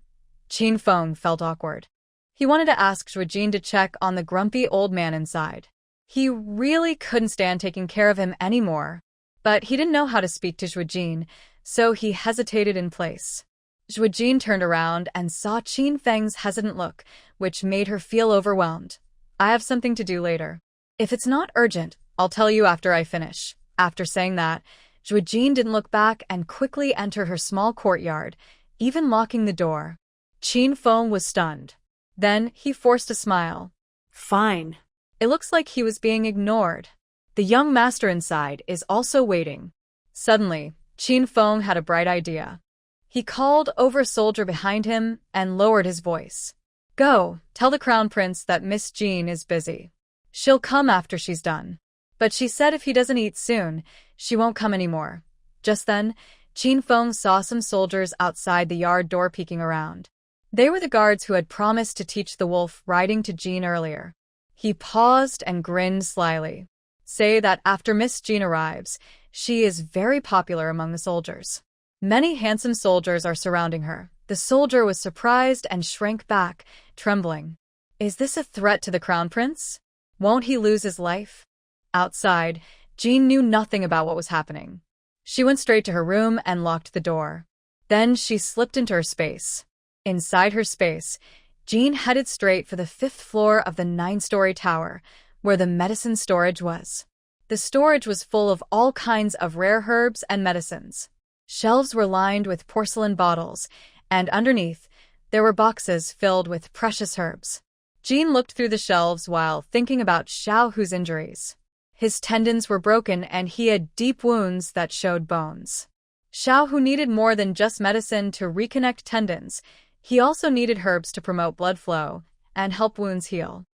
Qin Feng felt awkward. He wanted to ask Zhuang Jin to check on the grumpy old man inside. He really couldn't stand taking care of him anymore. But he didn't know how to speak to Zhuang Jin, so he hesitated in place. Zhuang Jin turned around and saw Qin Feng's hesitant look, which made her feel overwhelmed. I have something to do later. If it's not urgent, I'll tell you after I finish. After saying that, Jin didn't look back and quickly entered her small courtyard, even locking the door. Qin Feng was stunned. Then he forced a smile.
Fine.
It looks like he was being ignored. The young master inside is also waiting. Suddenly, Qin Feng had a bright idea. He called over a soldier behind him and lowered his voice. Go, tell the crown prince that Miss Jean is busy. She'll come after she's done. But she said if he doesn't eat soon, she won't come anymore. Just then, Qin Feng saw some soldiers outside the yard door peeking around. They were the guards who had promised to teach the wolf riding to Jean earlier. He paused and grinned slyly. Say that after Miss Jean arrives, she is very popular among the soldiers. Many handsome soldiers are surrounding her. The soldier was surprised and shrank back, trembling. Is this a threat to the crown prince? Won't he lose his life? Outside, Jean knew nothing about what was happening. She went straight to her room and locked the door. Then she slipped into her space. Inside her space, Jean headed straight for the 5th floor of the 9-story tower, where the medicine storage was. The storage was full of all kinds of rare herbs and medicines. Shelves were lined with porcelain bottles, and underneath, there were boxes filled with precious herbs. Jean looked through the shelves while thinking about Xiao Hu's injuries. His tendons were broken and he had deep wounds that showed bones. Xiao Hu needed more than just medicine to reconnect tendons. He also needed herbs to promote blood flow and help wounds heal.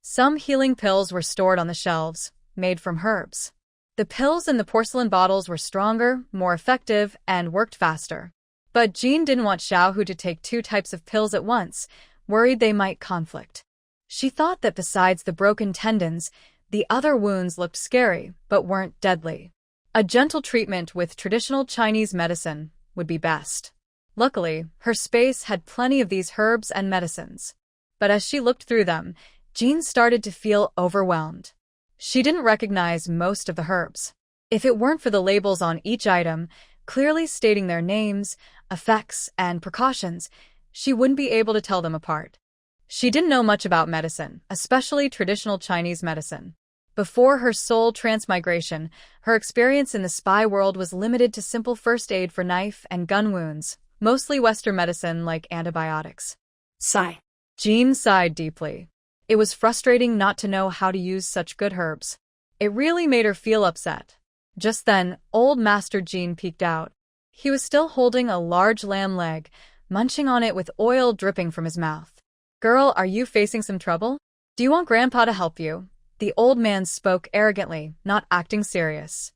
Some healing pills were stored on the shelves, made from herbs. The pills in the porcelain bottles were stronger, more effective, and worked faster. But Jean didn't want Xiao Hu to take 2 types of pills at once, worried they might conflict. She thought that besides the broken tendons, the other wounds looked scary but weren't deadly. A gentle treatment with traditional Chinese medicine would be best. Luckily, her space had plenty of these herbs and medicines. But as she looked through them, Jean started to feel overwhelmed. She didn't recognize most of the herbs. If it weren't for the labels on each item, clearly stating their names, effects, and precautions, she wouldn't be able to tell them apart. She didn't know much about medicine, especially traditional Chinese medicine. Before her soul transmigration, her experience in the spy world was limited to simple first aid for knife and gun wounds, mostly Western medicine like antibiotics.
Sigh.
Jean sighed deeply. It was frustrating not to know how to use such good herbs. It really made her feel upset. Just then, old Master Jean peeked out. He was still holding a large lamb leg, munching on it with oil dripping from his mouth. Girl, are you facing some trouble? Do you want Grandpa to help you? The old man spoke arrogantly, not acting serious.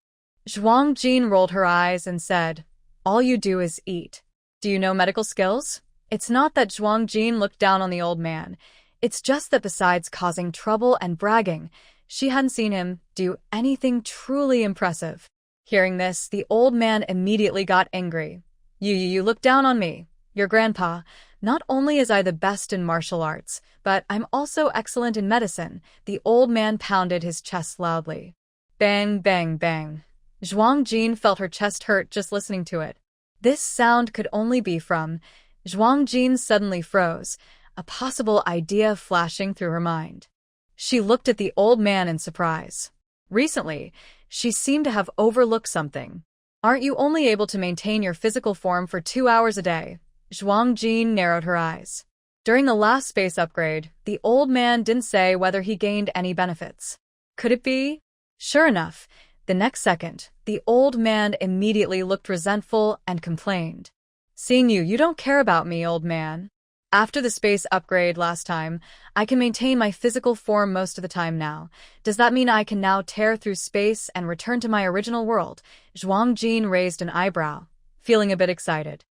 Zhuang Jin rolled her eyes and said, all you do is eat. Do you know medical skills? It's not that Zhuang Jin looked down on the old man. It's just that besides causing trouble and bragging, she hadn't seen him do anything truly impressive. Hearing this, the old man immediately got angry. You look down on me. Your grandpa. Not only is I the best in martial arts, but I'm also excellent in medicine. The old man pounded his chest loudly. Bang, bang, bang. Zhuang Jin felt her chest hurt just listening to it. This sound could only be from... Zhuang Jin suddenly froze, a possible idea flashing through her mind. She looked at the old man in surprise. Recently, she seemed to have overlooked something. Aren't you only able to maintain your physical form for 2 hours a day? Zhuang Jin narrowed her eyes. During the last space upgrade, the old man didn't say whether he gained any benefits. Could it be? Sure enough, the next second, the old man immediately looked resentful and complained. Seeing you don't care about me, old man. After the space upgrade last time, I can maintain my physical form most of the time now. Does that mean I can now tear through space and return to my original world? Zhuang Jin raised an eyebrow, feeling a bit excited.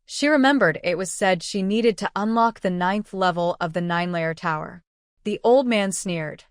She remembered it was said she needed to unlock the 9th level of the 9-layer tower. The old man sneered.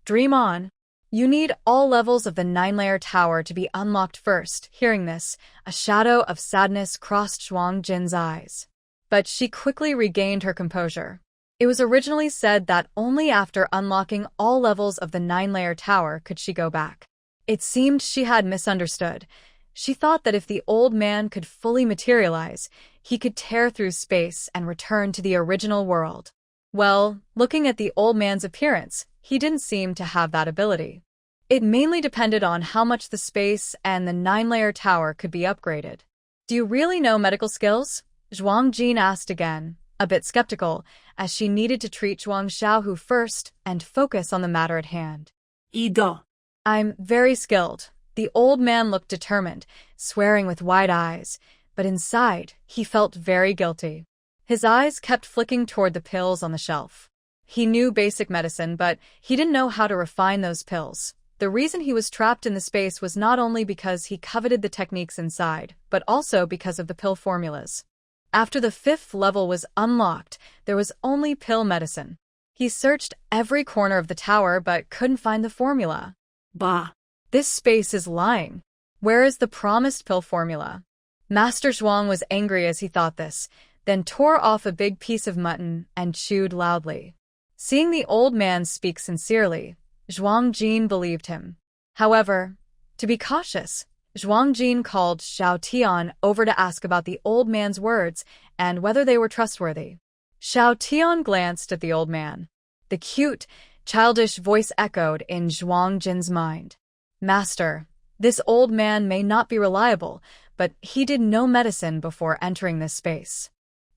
Dream on. You need all levels of the 9-layer tower to be unlocked first. Hearing this, a shadow of sadness crossed Zhuang Jin's eyes. But she quickly regained her composure. It was originally said that only after unlocking all levels of the 9-layer tower could she go back. It seemed she had misunderstood. She thought that if the old man could fully materialize, he could tear through space and return to the original world. Well, looking at the old man's appearance, he didn't seem to have that ability. It mainly depended on how much the space and the 9-layer tower could be upgraded. Do you really know medical skills? Zhuang Jin asked again, a bit skeptical, as she needed to treat Zhuang Xiaohu first and focus on the matter at hand.
一个
I'm very skilled. The old man looked determined, swearing with wide eyes, but inside, he felt very guilty. His eyes kept flicking toward the pills on the shelf. He knew basic medicine, but he didn't know how to refine those pills. The reason he was trapped in the space was not only because he coveted the techniques inside, but also because of the pill formulas. After the 5th level was unlocked, there was only pill medicine. He searched every corner of the tower but couldn't find the formula.
Bah.
This space is lying. Where is the promised pill formula? Master Zhuang was angry as he thought this, then tore off a big piece of mutton and chewed loudly. Seeing the old man speak sincerely, Zhuang Jin believed him. However, to be cautious, Zhuang Jin called Xiao Tian over to ask about the old man's words and whether they were trustworthy. Xiao Tian glanced at the old man. The cute, childish voice echoed in Zhuang Jin's mind. Master, this old man may not be reliable, but he did no medicine before entering this space.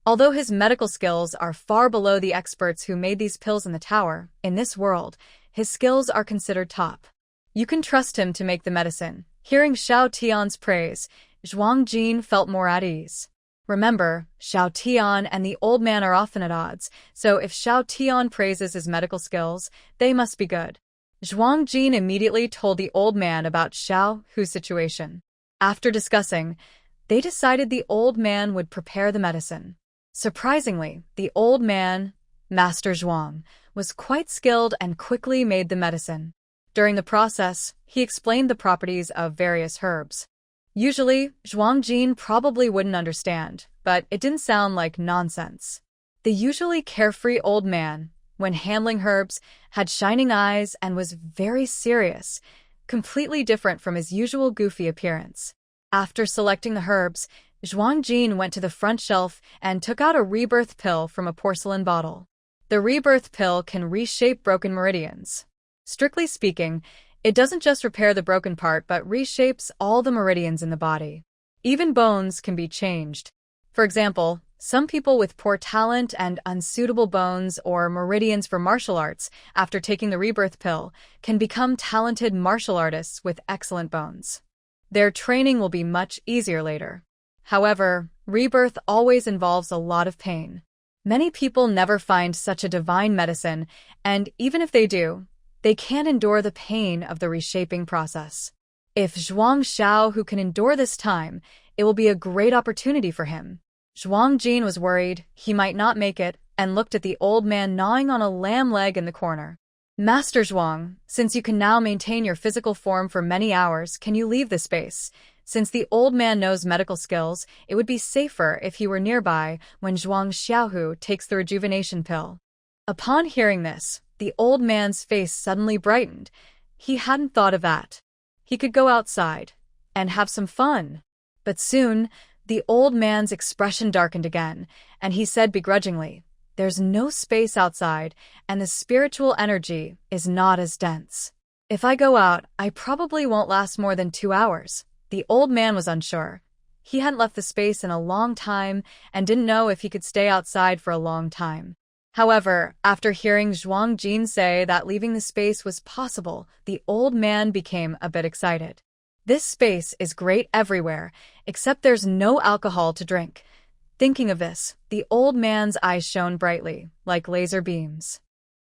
Although his medical skills are far below the experts who made these pills in the tower, in this world, his skills are considered top. You can trust him to make the medicine. Hearing Xiao Tian's praise, Zhuang Jin felt more at ease. Remember, Xiao Tian and the old man are often at odds, so if Xiao Tian praises his medical skills, they must be good. Zhuang Jin immediately told the old man about Xiao Hu's situation. After discussing, they decided the old man would prepare the medicine. Surprisingly, the old man, Master Zhuang, was quite skilled and quickly made the medicine. During the process, he explained the properties of various herbs. Usually, Zhuang Jin probably wouldn't understand, but it didn't sound like nonsense. The usually carefree old man, when handling herbs, had shining eyes and was very serious, completely different from his usual goofy appearance. After selecting the herbs, Zhuang Jin went to the front shelf and took out a rebirth pill from a porcelain bottle. The rebirth pill can reshape broken meridians. Strictly speaking, it doesn't just repair the broken part but reshapes all the meridians in the body. Even bones can be changed. For example, some people with poor talent and unsuitable bones or meridians for martial arts, after taking the rebirth pill, can become talented martial artists with excellent bones. Their training will be much easier later. However, rebirth always involves a lot of pain. Many people never find such a divine medicine, and even if they do, they can't endure the pain of the reshaping process. If Zhuang Xiaohu can endure this time, it will be a great opportunity for him. Zhuang Jin was worried he might not make it and looked at the old man gnawing on a lamb leg in the corner. Master Zhuang, since you can now maintain your physical form for many hours, can you leave the space? Since the old man knows medical skills, it would be safer if he were nearby when Zhuang Xiaohu takes the rejuvenation pill. Upon hearing this, the old man's face suddenly brightened. He hadn't thought of that. He could go outside and have some fun. But soon, the old man's expression darkened again, and he said begrudgingly, "There's no space outside, and the spiritual energy is not as dense. If I go out, I probably won't last more than 2 hours." The old man was unsure. He hadn't left the space in a long time and didn't know if he could stay outside for a long time. However, after hearing Zhuang Jin say that leaving the space was possible, the old man became a bit excited. This space is great everywhere, except there's no alcohol to drink. Thinking of this, the old man's eyes shone brightly, like laser beams.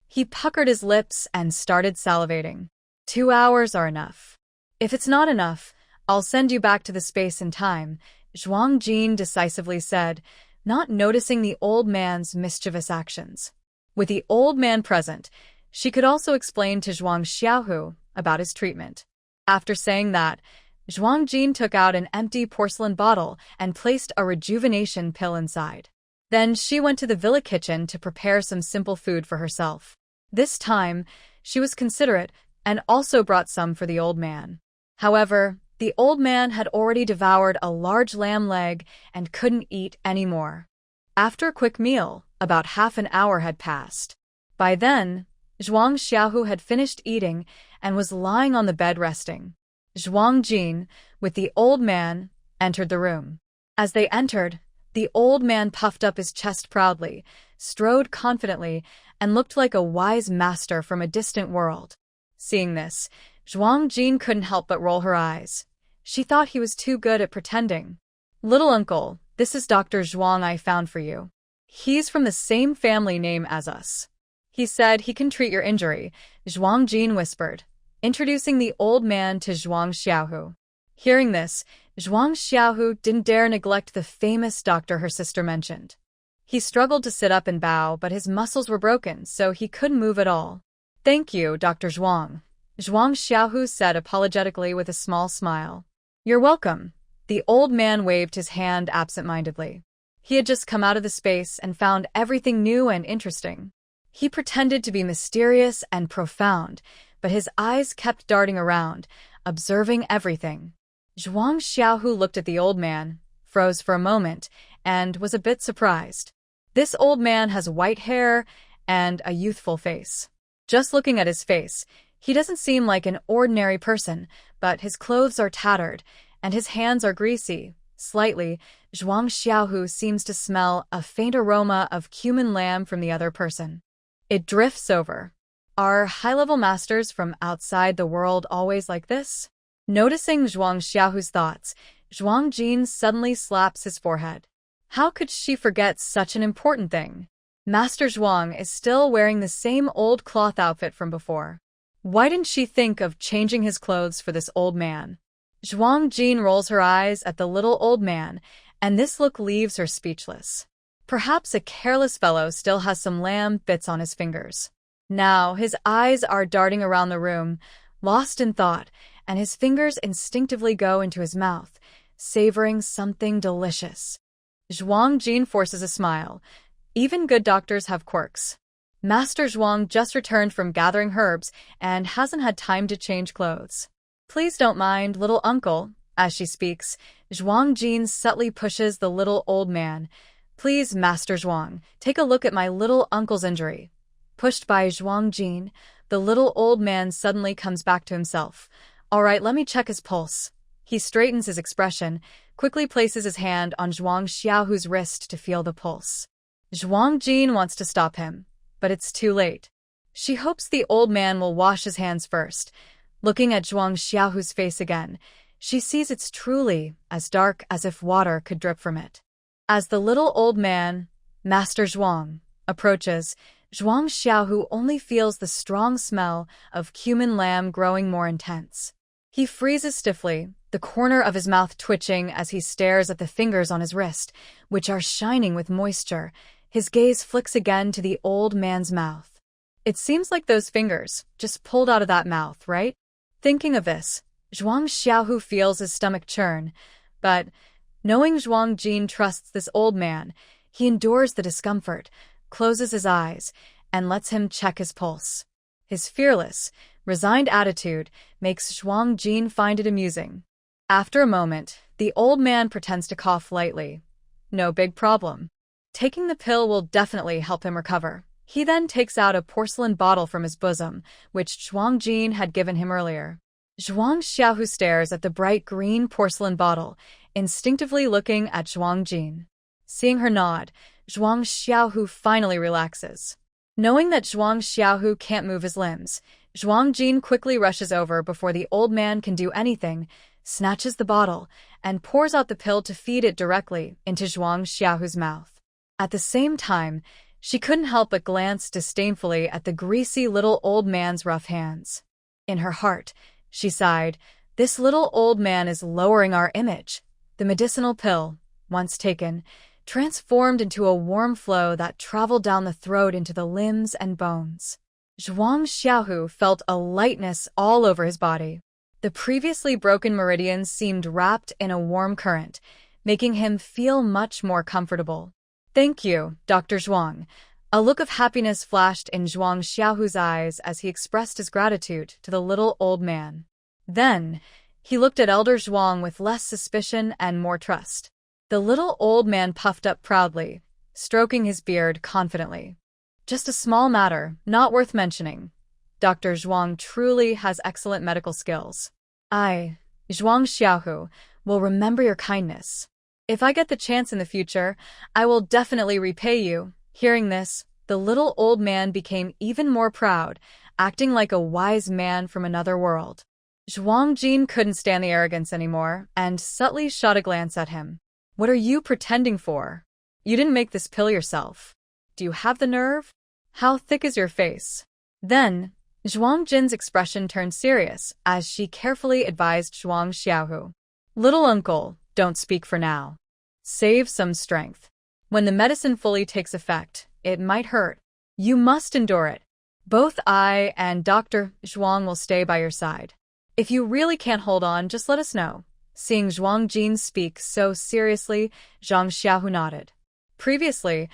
He puckered his lips and started salivating. 2 hours are enough. If it's not enough, I'll send you back to the space in time, Zhuang Jin decisively said, not noticing the old man's mischievous actions. With the old man present, she could also explain to Zhuang Xiaohu about his treatment. After saying that, Zhuang Jin took out an empty porcelain bottle and placed a rejuvenation pill inside. Then she went to the villa kitchen to prepare some simple food for herself. This time, she was considerate and also brought some for the old man. However, the old man had already devoured a large lamb leg and couldn't eat any more. After a quick meal, about half an hour had passed. By then, Zhuang Xiaohu had finished eating and was lying on the bed resting. Zhuang Jin, with the old man, entered the room. As they entered, the old man puffed up his chest proudly, strode confidently, and looked like a wise master from a distant world. Seeing this, Zhuang Jin couldn't help but roll her eyes. She thought he was too good at pretending. "Little uncle, this is Dr. Zhuang I found for you. He's from the same family name as us. He said he can treat your injury," Zhuang Jin whispered, introducing the old man to Zhuang Xiaohu. Hearing this, Zhuang Xiaohu didn't dare neglect the famous doctor her sister mentioned. He struggled to sit up and bow, but his muscles were broken, so he couldn't move at all. "Thank you, Dr. Zhuang," Zhuang Xiaohu said apologetically with a small smile. "You're welcome." The old man waved his hand absent-mindedly. He had just come out of the space and found everything new and interesting. He pretended to be mysterious and profound, but his eyes kept darting around, observing everything. Zhuang Xiaohu looked at the old man, froze for a moment, and was a bit surprised. This old man has white hair and a youthful face. Just looking at his face, he doesn't seem like an ordinary person, but his clothes are tattered, and his hands are greasy. Slightly, Zhuang Xiaohu seems to smell a faint aroma of cumin lamb from the other person. It drifts over. Are high-level masters from outside the world always like this? Noticing Zhuang Xiaohu's thoughts, Zhuang Jin suddenly slaps his forehead. How could she forget such an important thing? Master Zhuang is still wearing the same old cloth outfit from before. Why didn't she think of changing his clothes for this old man? Zhuang Jin rolls her eyes at the little old man, and this look leaves her speechless. Perhaps a careless fellow still has some lamb bits on his fingers. Now his eyes are darting around the room, lost in thought, and his fingers instinctively go into his mouth, savoring something delicious. Zhuang Jin forces a smile. Even good doctors have quirks. Master Zhuang just returned from gathering herbs and hasn't had time to change clothes. "Please don't mind, little uncle." As she speaks, Zhuang Jin subtly pushes the little old man. "Please, Master Zhuang, take a look at my little uncle's injury." Pushed by Zhuang Jin, the little old man suddenly comes back to himself. "All right, let me check his pulse." He straightens his expression, quickly places his hand on Zhuang Xiaohu's wrist to feel the pulse. Zhuang Jin wants to stop him, but it's too late. She hopes the old man will wash his hands first. Looking at Zhuang Xiaohu's face again, she sees it's truly as dark as if water could drip from it. As the little old man, Master Zhuang, approaches, Zhuang Xiaohu only feels the strong smell of cumin lamb growing more intense. He freezes stiffly, the corner of his mouth twitching as he stares at the fingers on his wrist, which are shining with moisture. His gaze flicks again to the old man's mouth. It seems like those fingers just pulled out of that mouth, right? Thinking of this, Zhuang Xiaohu feels his stomach churn, but knowing Zhuang Jin trusts this old man, he endures the discomfort, closes his eyes, and lets him check his pulse. His fearless, resigned attitude makes Zhuang Jin find it amusing. After a moment, the old man pretends to cough lightly. No big problem. Taking the pill will definitely help him recover. He then takes out a porcelain bottle from his bosom, which Zhuang Jin had given him earlier. Zhuang Xiaohu stares at the bright green porcelain bottle, instinctively looking at Zhuang Jin. Seeing her nod, Zhuang Xiaohu finally relaxes. Knowing that Zhuang Xiaohu can't move his limbs, Zhuang Jin quickly rushes over before the old man can do anything, snatches the bottle, and pours out the pill to feed it directly into Zhuang Xiaohu's mouth. At the same time, she couldn't help but glance disdainfully at the greasy little old man's rough hands. In her heart, she sighed, "This little old man is lowering our image." The medicinal pill, once taken, transformed into a warm flow that traveled down the throat into the limbs and bones. Zhuang Xiaohu felt a lightness all over his body. The previously broken meridians seemed wrapped in a warm current, making him feel much more comfortable. "Thank you, Dr. Zhuang." A look of happiness flashed in Zhuang Xiaohu's eyes as he expressed his gratitude to the little old man. Then, he looked at Elder Zhuang with less suspicion and more trust. The little old man puffed up proudly, stroking his beard confidently. Just a small matter, not worth mentioning. Dr. Zhuang truly has excellent medical skills. I, Zhuang Xiaohu, will remember your kindness. If I get the chance in the future, I will definitely repay you." Hearing this, the little old man became even more proud, acting like a wise man from another world. Zhuang Jin couldn't stand the arrogance anymore and subtly shot a glance at him. "What are you pretending for? You didn't make this pill yourself. Do you have the nerve? How thick is your face?" Then, Zhuang Jin's expression turned serious as she carefully advised Zhuang Xiaohu. "Little uncle, don't speak for now. Save some strength. When the medicine fully takes effect, it might hurt. You must endure it. Both I and Dr. Zhuang will stay by your side. If you really can't hold on, just let us know." Seeing Zhuang Jin speak so seriously, Zhang Xiaohu nodded. Previously,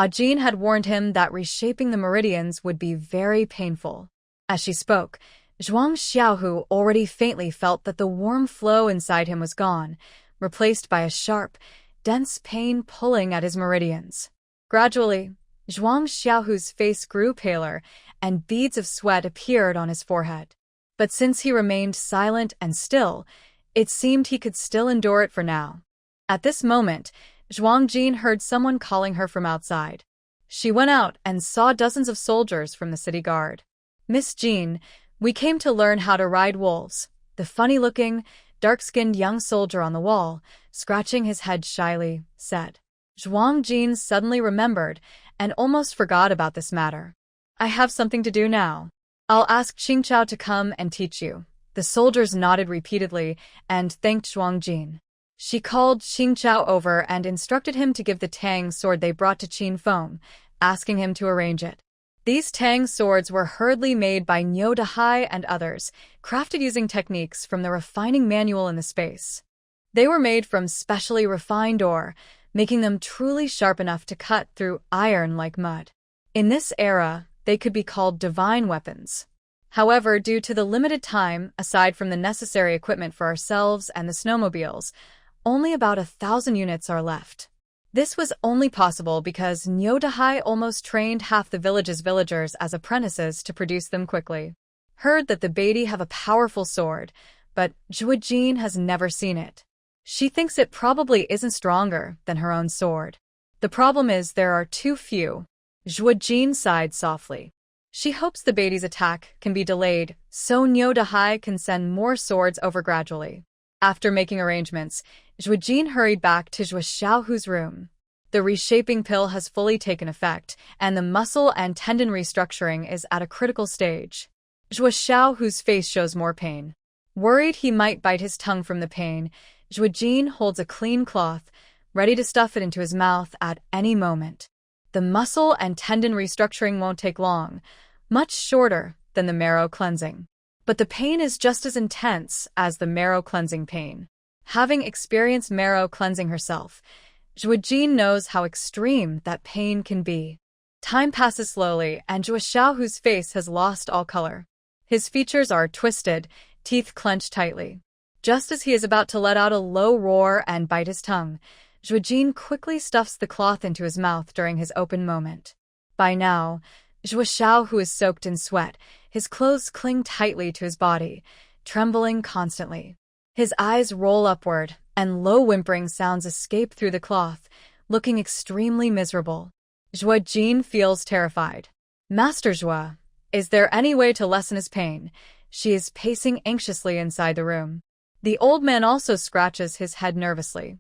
Jin had warned him that reshaping the meridians would be very painful. As she spoke, Zhuang Xiaohu already faintly felt that the warm flow inside him was gone, replaced by a sharp, dense pain pulling at his meridians. Gradually, Zhuang Xiaohu's face grew paler, and beads of sweat appeared on his forehead. But since he remained silent and still, it seemed he could still endure it for now. At this moment, Zhuang Jin heard someone calling her from outside. She went out and saw dozens of soldiers from the city guard. "Miss Jin, we came to learn how to ride wolves." The funny-looking, dark-skinned young soldier on the wall, scratching his head shyly, said. Zhuang Jin suddenly remembered and almost forgot about this matter. "I have something to do now. I'll ask Qingchao to come and teach you." The soldiers nodded repeatedly and thanked Zhuang Jin. She called Qingchao over and instructed him to give the Tang sword they brought to Qin Feng, asking him to arrange it. These Tang swords were hurriedly made by Niu Dahai and others, crafted using techniques from the refining manual in the space. They were made from specially refined ore, making them truly sharp enough to cut through iron like mud. In this era, they could be called divine weapons. However, due to the limited time, aside from the necessary equipment for ourselves and the snowmobiles, only about 1,000 units are left. This was only possible because Niu Dahai almost trained half the village's villagers as apprentices to produce them quickly. Heard that the Beatty have a powerful sword, but Zhuo Jin has never seen it. She thinks it probably isn't stronger than her own sword. The problem is there are too few. Zhuo Jin sighed softly. She hopes the Beatty's attack can be delayed so Niu Dahai can send more swords over gradually. After making arrangements, Zhuo Jin hurried back to Zhuo Xiaohu's room. The reshaping pill has fully taken effect, and the muscle and tendon restructuring is at a critical stage. Zhuo Xiaohu's face shows more pain. Worried he might bite his tongue from the pain, Zhuo Jin holds a clean cloth, ready to stuff it into his mouth at any moment. The muscle and tendon restructuring won't take long, much shorter than the marrow cleansing. But the pain is just as intense as the marrow cleansing pain. Having experienced marrow cleansing herself, Zhuo Jin knows how extreme that pain can be. Time passes slowly, and Zhuo Xiaohu's face has lost all color. His features are twisted, teeth clenched tightly. Just as he is about to let out a low roar and bite his tongue, Zhuo Jin quickly stuffs the cloth into his mouth during his open moment. By now, Zhuo Xiaohu is soaked in sweat. His clothes cling tightly to his body, trembling constantly. His eyes roll upward, and low whimpering sounds escape through the cloth, looking extremely miserable. Zhuo Jin feels terrified. "Master Zhuo, is there any way to lessen his pain?" She is pacing anxiously inside the room. The old man also scratches his head nervously.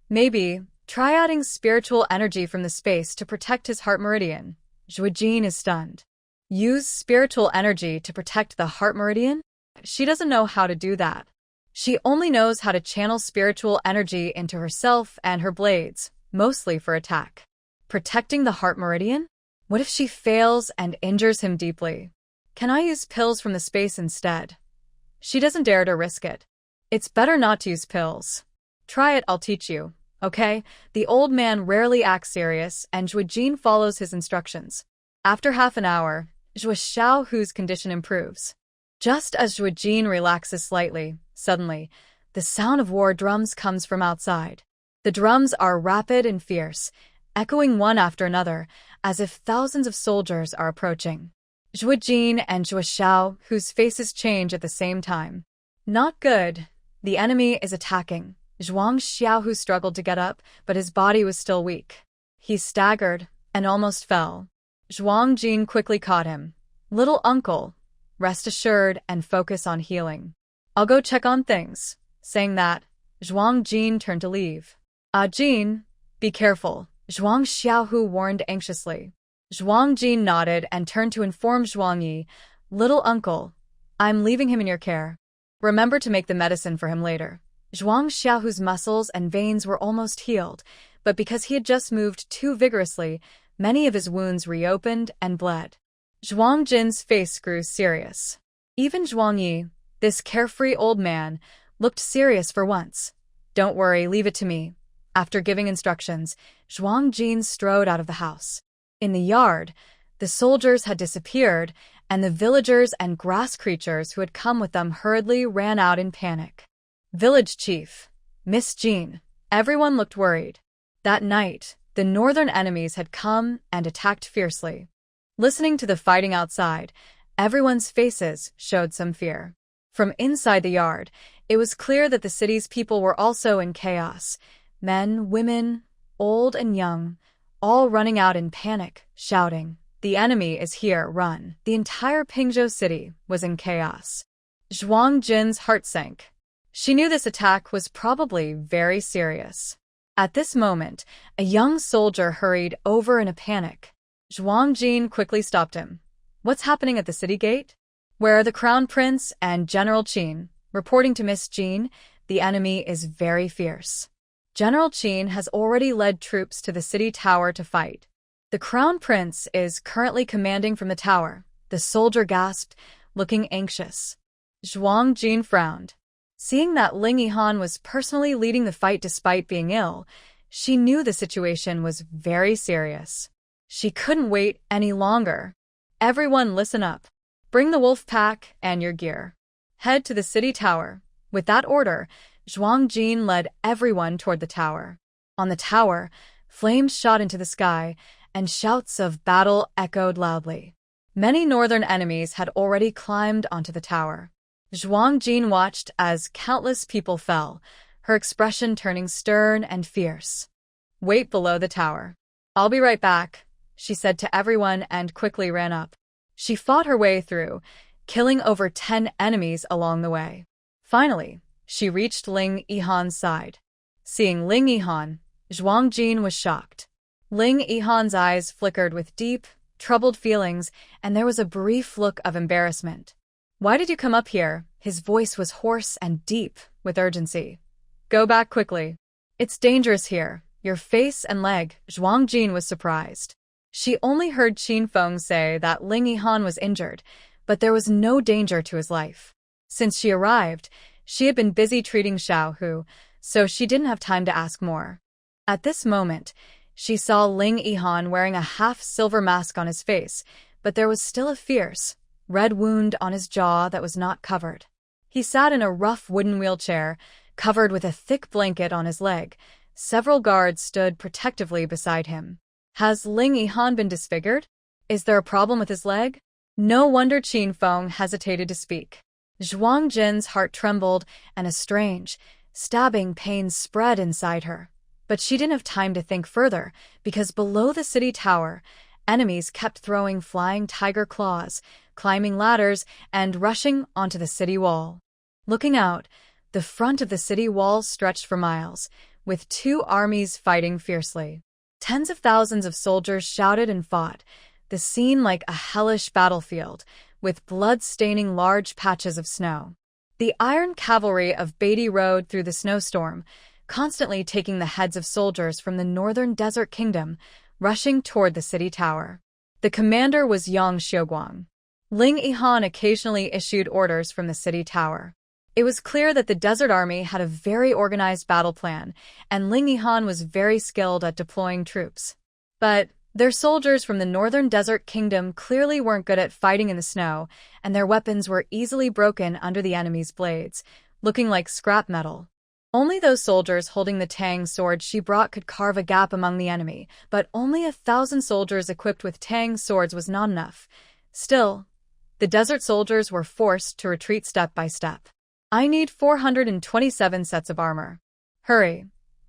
"Maybe, try adding spiritual energy from the space to protect his heart meridian." Zhuo Jin is stunned. Use spiritual energy to protect the heart meridian? She doesn't know how to do that. She only knows how to channel spiritual energy into herself and her blades, mostly for attack. Protecting the heart meridian? What if she fails and injures him deeply? Can I use pills from the space instead? She doesn't dare to risk it. It's better not to use pills. "Try it, I'll teach you, okay?" The old man rarely acts serious, and Zhuo Jin follows his instructions. After half an hour, Zhuo Xiaohu's condition improves. Just as Zhuo Jin relaxes slightly, suddenly, the sound of war drums comes from outside. The drums are rapid and fierce, echoing one after another, as if thousands of soldiers are approaching. Zhou Jin and Zhou Xiao, whose faces change at the same time. Not good. The enemy is attacking. Zhuang Xiao, who struggled to get up, but his body was still weak. He staggered and almost fell. Zhuang Jin quickly caught him. Little uncle, rest assured and focus on healing. I'll go check on things. Saying that, Zhuang Jin turned to leave. Jin, be careful, Zhuang Xiaohu warned anxiously. Zhuang Jin nodded and turned to inform Zhuang Yi, little uncle, I'm leaving him in your care. Remember to make the medicine for him later. Zhuang Xiaohu's muscles and veins were almost healed, but because he had just moved too vigorously, many of his wounds reopened and bled. Zhuang Jin's face grew serious. Even Zhuang Yi, this carefree old man, looked serious for once. Don't worry, leave it to me. After giving instructions, Zhuang Jin strode out of the house. In the yard, the soldiers had disappeared, and the villagers and grass creatures who had come with them hurriedly ran out in panic. Village chief, Miss Jean, everyone looked worried. That night, the northern enemies had come and attacked fiercely. Listening to the fighting outside, everyone's faces showed some fear. From inside the yard, it was clear that the city's people were also in chaos. Men, women, old and young, all running out in panic, shouting, "The enemy is here, run!" The entire Pingzhou city was in chaos. Zhuang Jin's heart sank. She knew this attack was probably very serious. At this moment, a young soldier hurried over in a panic. Zhuang Jin quickly stopped him. What's happening at the city gate? Where are the Crown Prince and General Qin? Reporting to Miss Jean, the enemy is very fierce. General Qin has already led troops to the city tower to fight. The Crown Prince is currently commanding from the tower, the soldier gasped, looking anxious. Zhuang Jin frowned. Seeing that Ling Yihan was personally leading the fight despite being ill, she knew the situation was very serious. She couldn't wait any longer. Everyone listen up. Bring the wolf pack and your gear. Head to the city tower. With that order, Zhuang Jin led everyone toward the tower. On the tower, flames shot into the sky, and shouts of battle echoed loudly. Many northern enemies had already climbed onto the tower. Zhuang Jin watched as countless people fell, her expression turning stern and fierce. Wait below the tower. I'll be right back, she said to everyone and quickly ran up. She fought her way through, killing over 10 enemies along the way. Finally, she reached Ling Yihan's side. Seeing Ling Yihan, Zhuang Jin was shocked. Ling Yihan's eyes flickered with deep, troubled feelings, and there was a brief look of embarrassment. Why did you come up here? His voice was hoarse and deep with urgency. Go back quickly. It's dangerous here. Your face and leg. Zhuang Jin was surprised. She only heard Qin Feng say that Ling Yihan was injured, but there was no danger to his life. Since she arrived, she had been busy treating Xiaohu, so she didn't have time to ask more. At this moment, she saw Ling Yihan wearing a half-silver mask on his face, but there was still a fierce, red wound on his jaw that was not covered. He sat in a rough wooden wheelchair, covered with a thick blanket on his leg. Several guards stood protectively beside him. Has Ling Yihan been disfigured? Is there a problem with his leg? No wonder Qin Feng hesitated to speak. Zhuang Jin's heart trembled, and a strange, stabbing pain spread inside her. But she didn't have time to think further, because below the city tower, enemies kept throwing flying tiger claws, climbing ladders, and rushing onto the city wall. Looking out, the front of the city wall stretched for miles, with two armies fighting fiercely. Tens of thousands of soldiers shouted and fought, the scene like a hellish battlefield, with blood staining large patches of snow. The iron cavalry of Beatty rode through the snowstorm, constantly taking the heads of soldiers from the northern desert kingdom, rushing toward the city tower. The commander was Yang Xiuguang. Ling Yihan occasionally issued orders from the city tower. It was clear that the desert army had a very organized battle plan, and Ling Yihan was very skilled at deploying troops. But their soldiers from the northern desert kingdom clearly weren't good at fighting in the snow, and their weapons were easily broken under the enemy's blades, looking like scrap metal. Only those soldiers holding the Tang sword she brought could carve a gap among the enemy, but only 1,000 soldiers equipped with Tang swords was not enough. Still, the desert soldiers were forced to retreat step by step. I need 427 sets of armor. Hurry.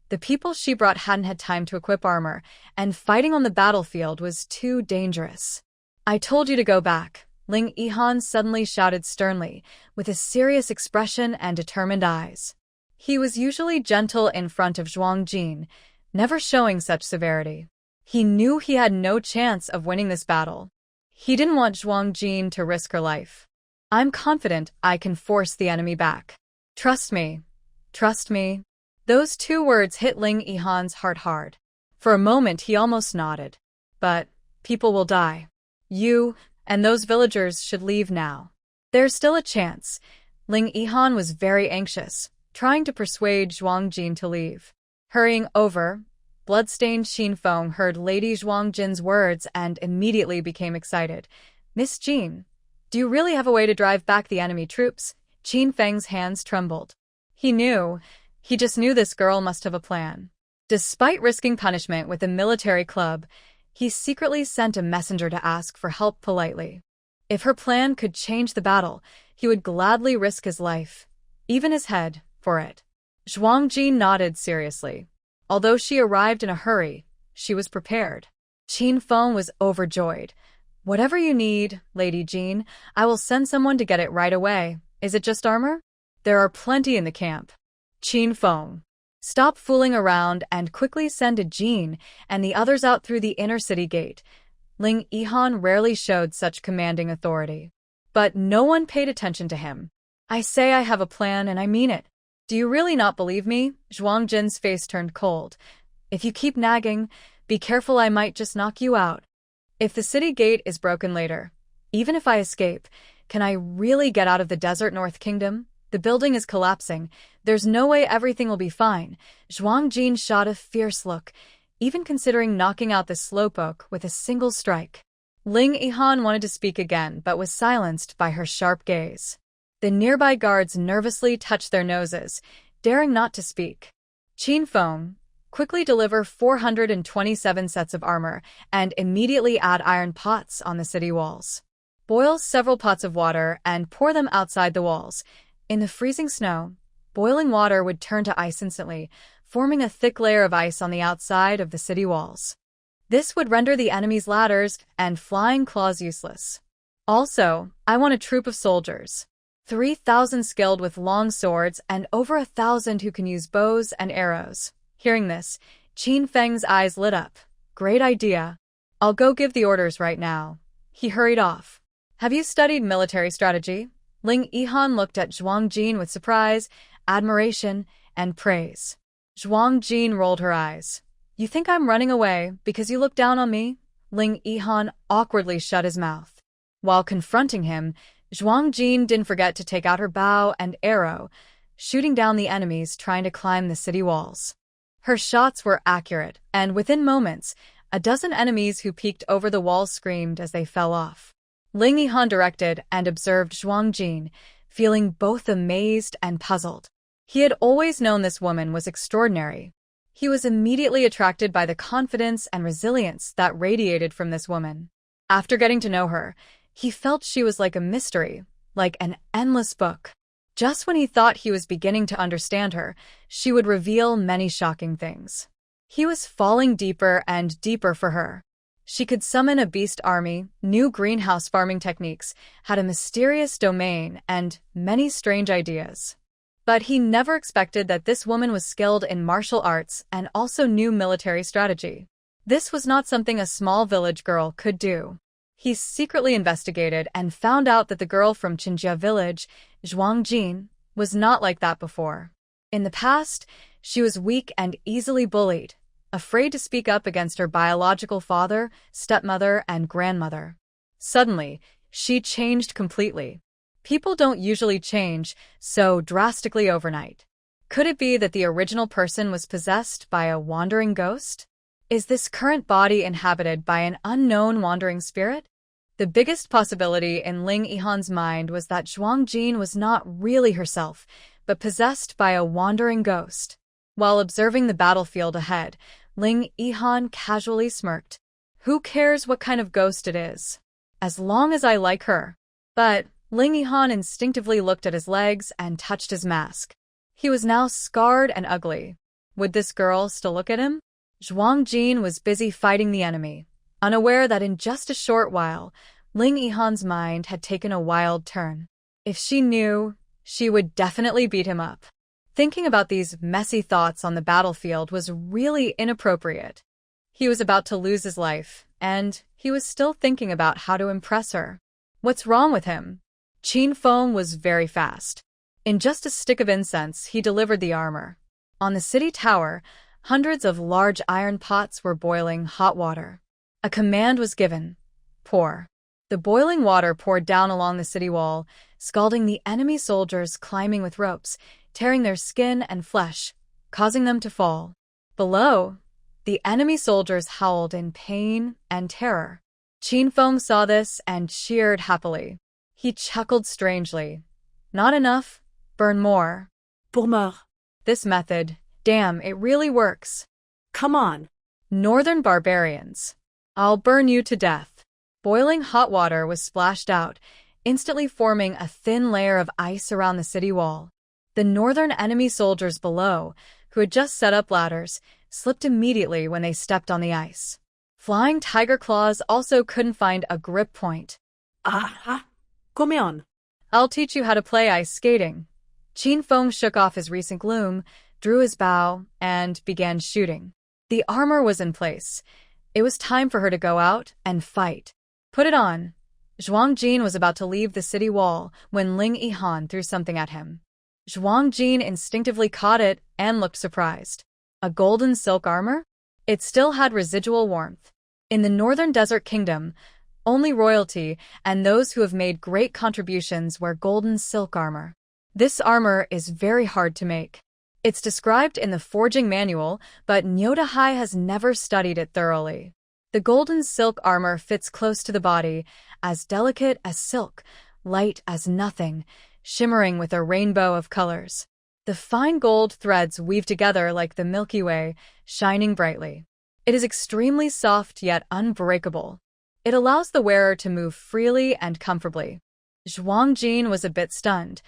The people she brought hadn't had time to equip armor, and fighting on the battlefield was too dangerous. I told you to go back, Ling Yihan suddenly shouted sternly, with a serious expression and determined eyes. He was usually gentle in front of Zhuang Jin, never showing such severity. He knew he had no chance of winning this battle. He didn't want Zhuang Jin to risk her life. I'm confident I can force the enemy back. Trust me. Trust me. Those 2 words hit Ling Yihan's heart hard. For a moment he almost nodded. But people will die. You and those villagers should leave now. There's still a chance. Ling Yihan was very anxious, trying to persuade Zhuang Jin to leave. Hurrying over, blood-stained Qin Feng heard Lady Zhuang Jin's words and immediately became excited. Miss Jin, do you really have a way to drive back the enemy troops? Qin Feng's hands trembled. He just knew this girl must have a plan. Despite risking punishment with a military club, he secretly sent a messenger to ask for help politely. If her plan could change the battle, he would gladly risk his life, even his head, for it. Zhuang Jin nodded seriously. Although she arrived in a hurry, she was prepared. Qin Feng was overjoyed. Whatever you need, Lady Jin, I will send someone to get it right away. Is it just armor? There are plenty in the camp. Qin Feng, stop fooling around and quickly send a Jin and the others out through the inner city gate. Ling Yihan rarely showed such commanding authority. But no one paid attention to him. I say I have a plan and I mean it. Do you really not believe me? Zhuang Jin's face turned cold. If you keep nagging, be careful, I might just knock you out. If the city gate is broken later, even if I escape, can I really get out of the desert North Kingdom? The building is collapsing. There's no way everything will be fine. Zhuang Jin shot a fierce look, even considering knocking out the slowpoke with a single strike. Ling Yihan wanted to speak again, but was silenced by her sharp gaze. The nearby guards nervously touched their noses, daring not to speak. Qin Feng, quickly deliver 427 sets of armor and immediately add iron pots on the city walls. Boil several pots of water and pour them outside the walls. In the freezing snow, boiling water would turn to ice instantly, forming a thick layer of ice on the outside of the city walls. This would render the enemy's ladders and flying claws useless. Also, I want a troop of soldiers. 3,000 skilled with long swords and over 1,000 who can use bows and arrows. Hearing this, Qin Feng's eyes lit up. Great idea. I'll go give the orders right now. He hurried off. Have you studied military strategy? Ling Yihan looked at Zhuang Jin with surprise, admiration, and praise. Zhuang Jin rolled her eyes. You think I'm running away because you look down on me? Ling Yihan awkwardly shut his mouth. While confronting him, Zhuang Jin didn't forget to take out her bow and arrow, shooting down the enemies trying to climb the city walls. Her shots were accurate, and within moments, a dozen enemies who peeked over the walls screamed as they fell off. Ling Yihan directed and observed Zhuang Jin, feeling both amazed and puzzled. He had always known this woman was extraordinary. He was immediately attracted by the confidence and resilience that radiated from this woman. After getting to know her, he felt she was like a mystery, like an endless book. Just when he thought he was beginning to understand her, she would reveal many shocking things. He was falling deeper and deeper for her. She could summon a beast army, knew greenhouse farming techniques, had a mysterious domain, and many strange ideas. But he never expected that this woman was skilled in martial arts and also knew military strategy. This was not something a small village girl could do. He secretly investigated and found out that the girl from Qinjia village, Zhuang Jin, was not like that before. In the past, she was weak and easily bullied, afraid to speak up against her biological father, stepmother, and grandmother. Suddenly, she changed completely. People don't usually change so drastically overnight. Could it be that the original person was possessed by a wandering ghost? Is this current body inhabited by an unknown wandering spirit? The biggest possibility in Ling Yihan's mind was that Zhuang Jin was not really herself, but possessed by a wandering ghost. While observing the battlefield ahead, Ling Yihan casually smirked. Who cares what kind of ghost it is? As long as I like her. But Ling Yihan instinctively looked at his legs and touched his mask. He was now scarred and ugly. Would this girl still look at him? Zhuang Jin was busy fighting the enemy, unaware that in just a short while, Ling Yihan's mind had taken a wild turn. If she knew, she would definitely beat him up. Thinking about these messy thoughts on the battlefield was really inappropriate. He was about to lose his life, and he was still thinking about how to impress her. What's wrong with him? Qin Feng was very fast. In just a stick of incense, he delivered the armor. On the city tower, hundreds of large iron pots were boiling hot water. A command was given. Pour. The boiling water poured down along the city wall, scalding the enemy soldiers climbing with ropes, tearing their skin and flesh, causing them to fall. Below, the enemy soldiers howled in pain and terror. Qin Feng saw this and cheered happily. He chuckled strangely. Not enough? Burn more.
Pour mort.
This method, damn, it really works.
Come on.
Northern barbarians. I'll burn you to death. Boiling hot water was splashed out, instantly forming a thin layer of ice around the city wall. The northern enemy soldiers below, who had just set up ladders, slipped immediately when they stepped on the ice. Flying tiger claws also couldn't find a grip point.
Aha! Come on.
I'll teach you how to play ice skating. Qin Feng shook off his recent gloom, drew his bow, and began shooting. The armor was in place. It was time for her to go out and fight. Put it on. Zhuang Jin was about to leave the city wall when Ling Yihan threw something at him. Zhuang Jin instinctively caught it and looked surprised. A golden silk armor? It still had residual warmth. In the Northern Desert Kingdom, only royalty and those who have made great contributions wear golden silk armor. This armor is very hard to make. It's described in the forging manual, but Nyodahai has never studied it thoroughly. The golden silk armor fits close to the body, as delicate as silk, light as nothing, shimmering with a rainbow of colors. The fine gold threads weave together like the Milky Way, shining brightly. It is extremely soft yet unbreakable. It allows the wearer to move freely and comfortably. Zhuang Jin was a bit stunned.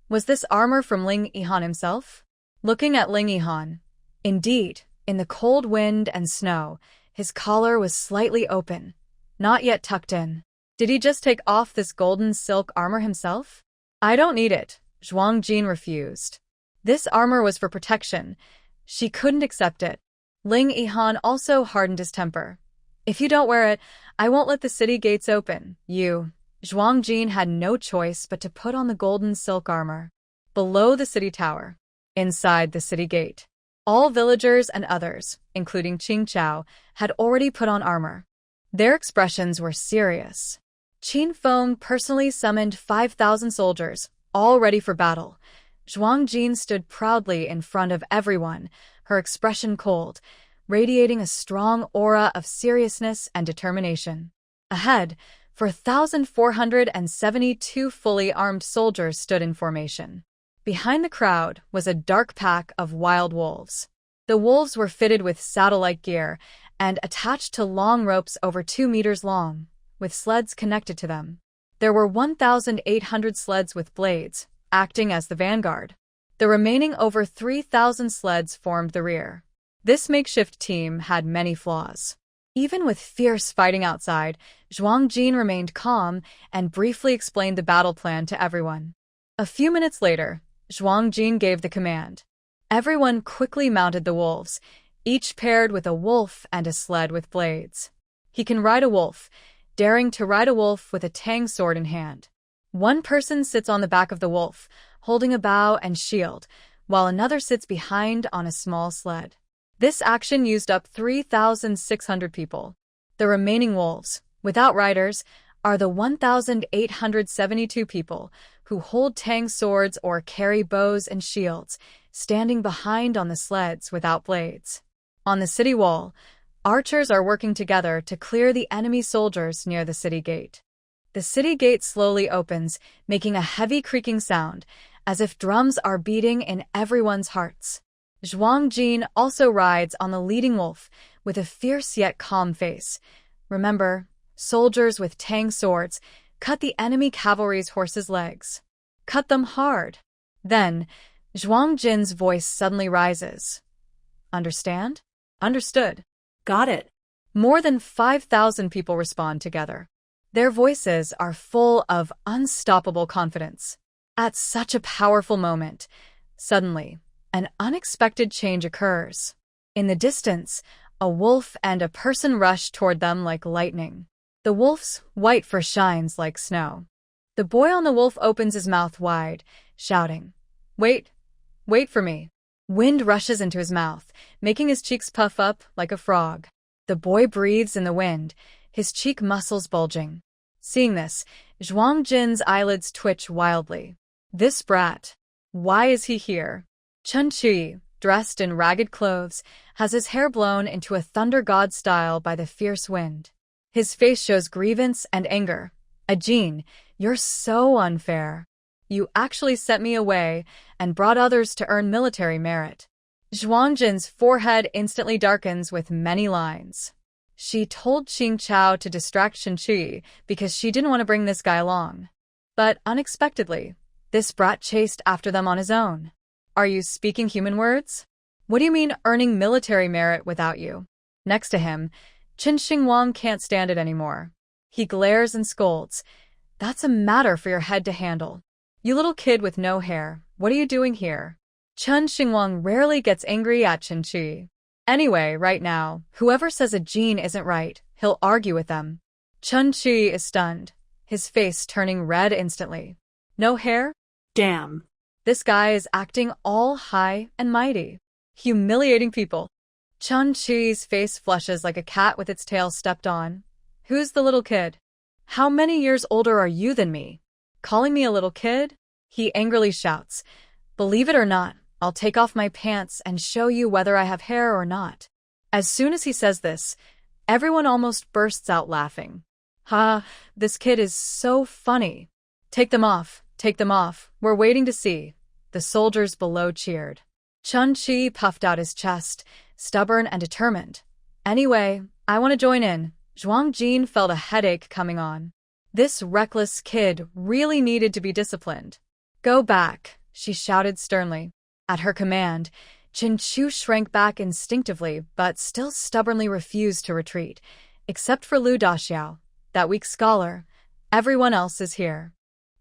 Was this armor from Ling Yihan himself? Looking at Ling Yihan. Indeed, in the cold wind and snow, his collar was slightly open, not yet tucked in. Did he just take off this golden silk armor himself? I don't need it, Zhuang Jin refused. This armor was for protection. She couldn't accept it. Ling Yihan also hardened his temper. If you don't wear it, I won't let the city gates open. Zhuang Jin had no choice but to put on the golden silk armor. Below the city tower, inside the city gate, all villagers and others, including Qing Chao, had already put on armor. Their expressions were serious. Qin Feng personally summoned 5,000 soldiers, all ready for battle. Zhuang Jin stood proudly in front of everyone, her expression cold, radiating a strong aura of seriousness and determination. Ahead, 4,472 fully armed soldiers stood in formation. Behind the crowd was a dark pack of wild wolves. The wolves were fitted with saddle-like gear and attached to long ropes over 2 meters long, with sleds connected to them. There were 1,800 sleds with blades, acting as the vanguard. The remaining over 3,000 sleds formed the rear. This makeshift team had many flaws. Even with fierce fighting outside, Zhuang Jin remained calm and briefly explained the battle plan to everyone. A few minutes later, Zhuang Jin gave the command. Everyone quickly mounted the wolves, each paired with a wolf and a sled with blades. He can ride a wolf, daring to ride a wolf with a tang sword in hand. One person sits on the back of the wolf, holding a bow and shield, while another sits behind on a small sled. This action used up 3,600 people. The remaining wolves, without riders, are the 1,872 people who hold tang swords or carry bows and shields, standing behind on the sleds without blades. On the city wall, archers are working together to clear the enemy soldiers near the city gate. The city gate slowly opens, making a heavy creaking sound, as if drums are beating in everyone's hearts. Zhuang Jin also rides on the leading wolf with a fierce yet calm face. Remember, soldiers with tang swords cut the enemy cavalry's horses' legs. Cut them hard. Then, Zhuang Jin's voice suddenly rises. Understand? Understood.
Got it.
More than 5,000 people respond together. Their voices are full of unstoppable confidence. At such a powerful moment, suddenly, an unexpected change occurs. In the distance, a wolf and a person rush toward them like lightning. The wolf's white fur shines like snow. The boy on the wolf opens his mouth wide, shouting, "Wait! Wait for me!" Wind rushes into his mouth, making his cheeks puff up like a frog. The boy breathes in the wind, his cheek muscles bulging. Seeing this, Zhuang Jin's eyelids twitch wildly. This brat. Why is he here? Chen Qi, dressed in ragged clothes, has his hair blown into a thunder god style by the fierce wind. His face shows grievance and anger. Ajin, you're so unfair. You actually sent me away and brought others to earn military merit. Zhuang Jin's forehead instantly darkens with many lines. She told Qing Chao to distract Chen Qi because she didn't want to bring this guy along. But unexpectedly, this brat chased after them on his own. Are you speaking human words? What do you mean earning military merit without you? Next to him, Qin Xingwang can't stand it anymore. He glares and scolds. That's a matter for your head to handle. You little kid with no hair, what are you doing here? Chen Xingwang rarely gets angry at Chen Qi. Anyway, right now, whoever says a gene isn't right, he'll argue with them. Chen Qi is stunned, his face turning red instantly. No hair?
Damn.
This guy is acting all high and mighty, humiliating people. Chen Qi's face flushes like a cat with its tail stepped on. Who's the little kid? How many years older are you than me? Calling me a little kid? He angrily shouts. Believe it or not, I'll take off my pants and show you whether I have hair or not. As soon as he says this, everyone almost bursts out laughing. Ha, this kid is so funny. Take them off, we're waiting to see. The soldiers below cheered. Chen Qi puffed out his chest, stubborn and determined. Anyway, I want to join in. Zhuang Jin felt a headache coming on. This reckless kid really needed to be disciplined. Go back, she shouted sternly. At her command, Qin Chu shrank back instinctively but still stubbornly refused to retreat. Except for Lu Daxiao, that weak scholar, everyone else is here.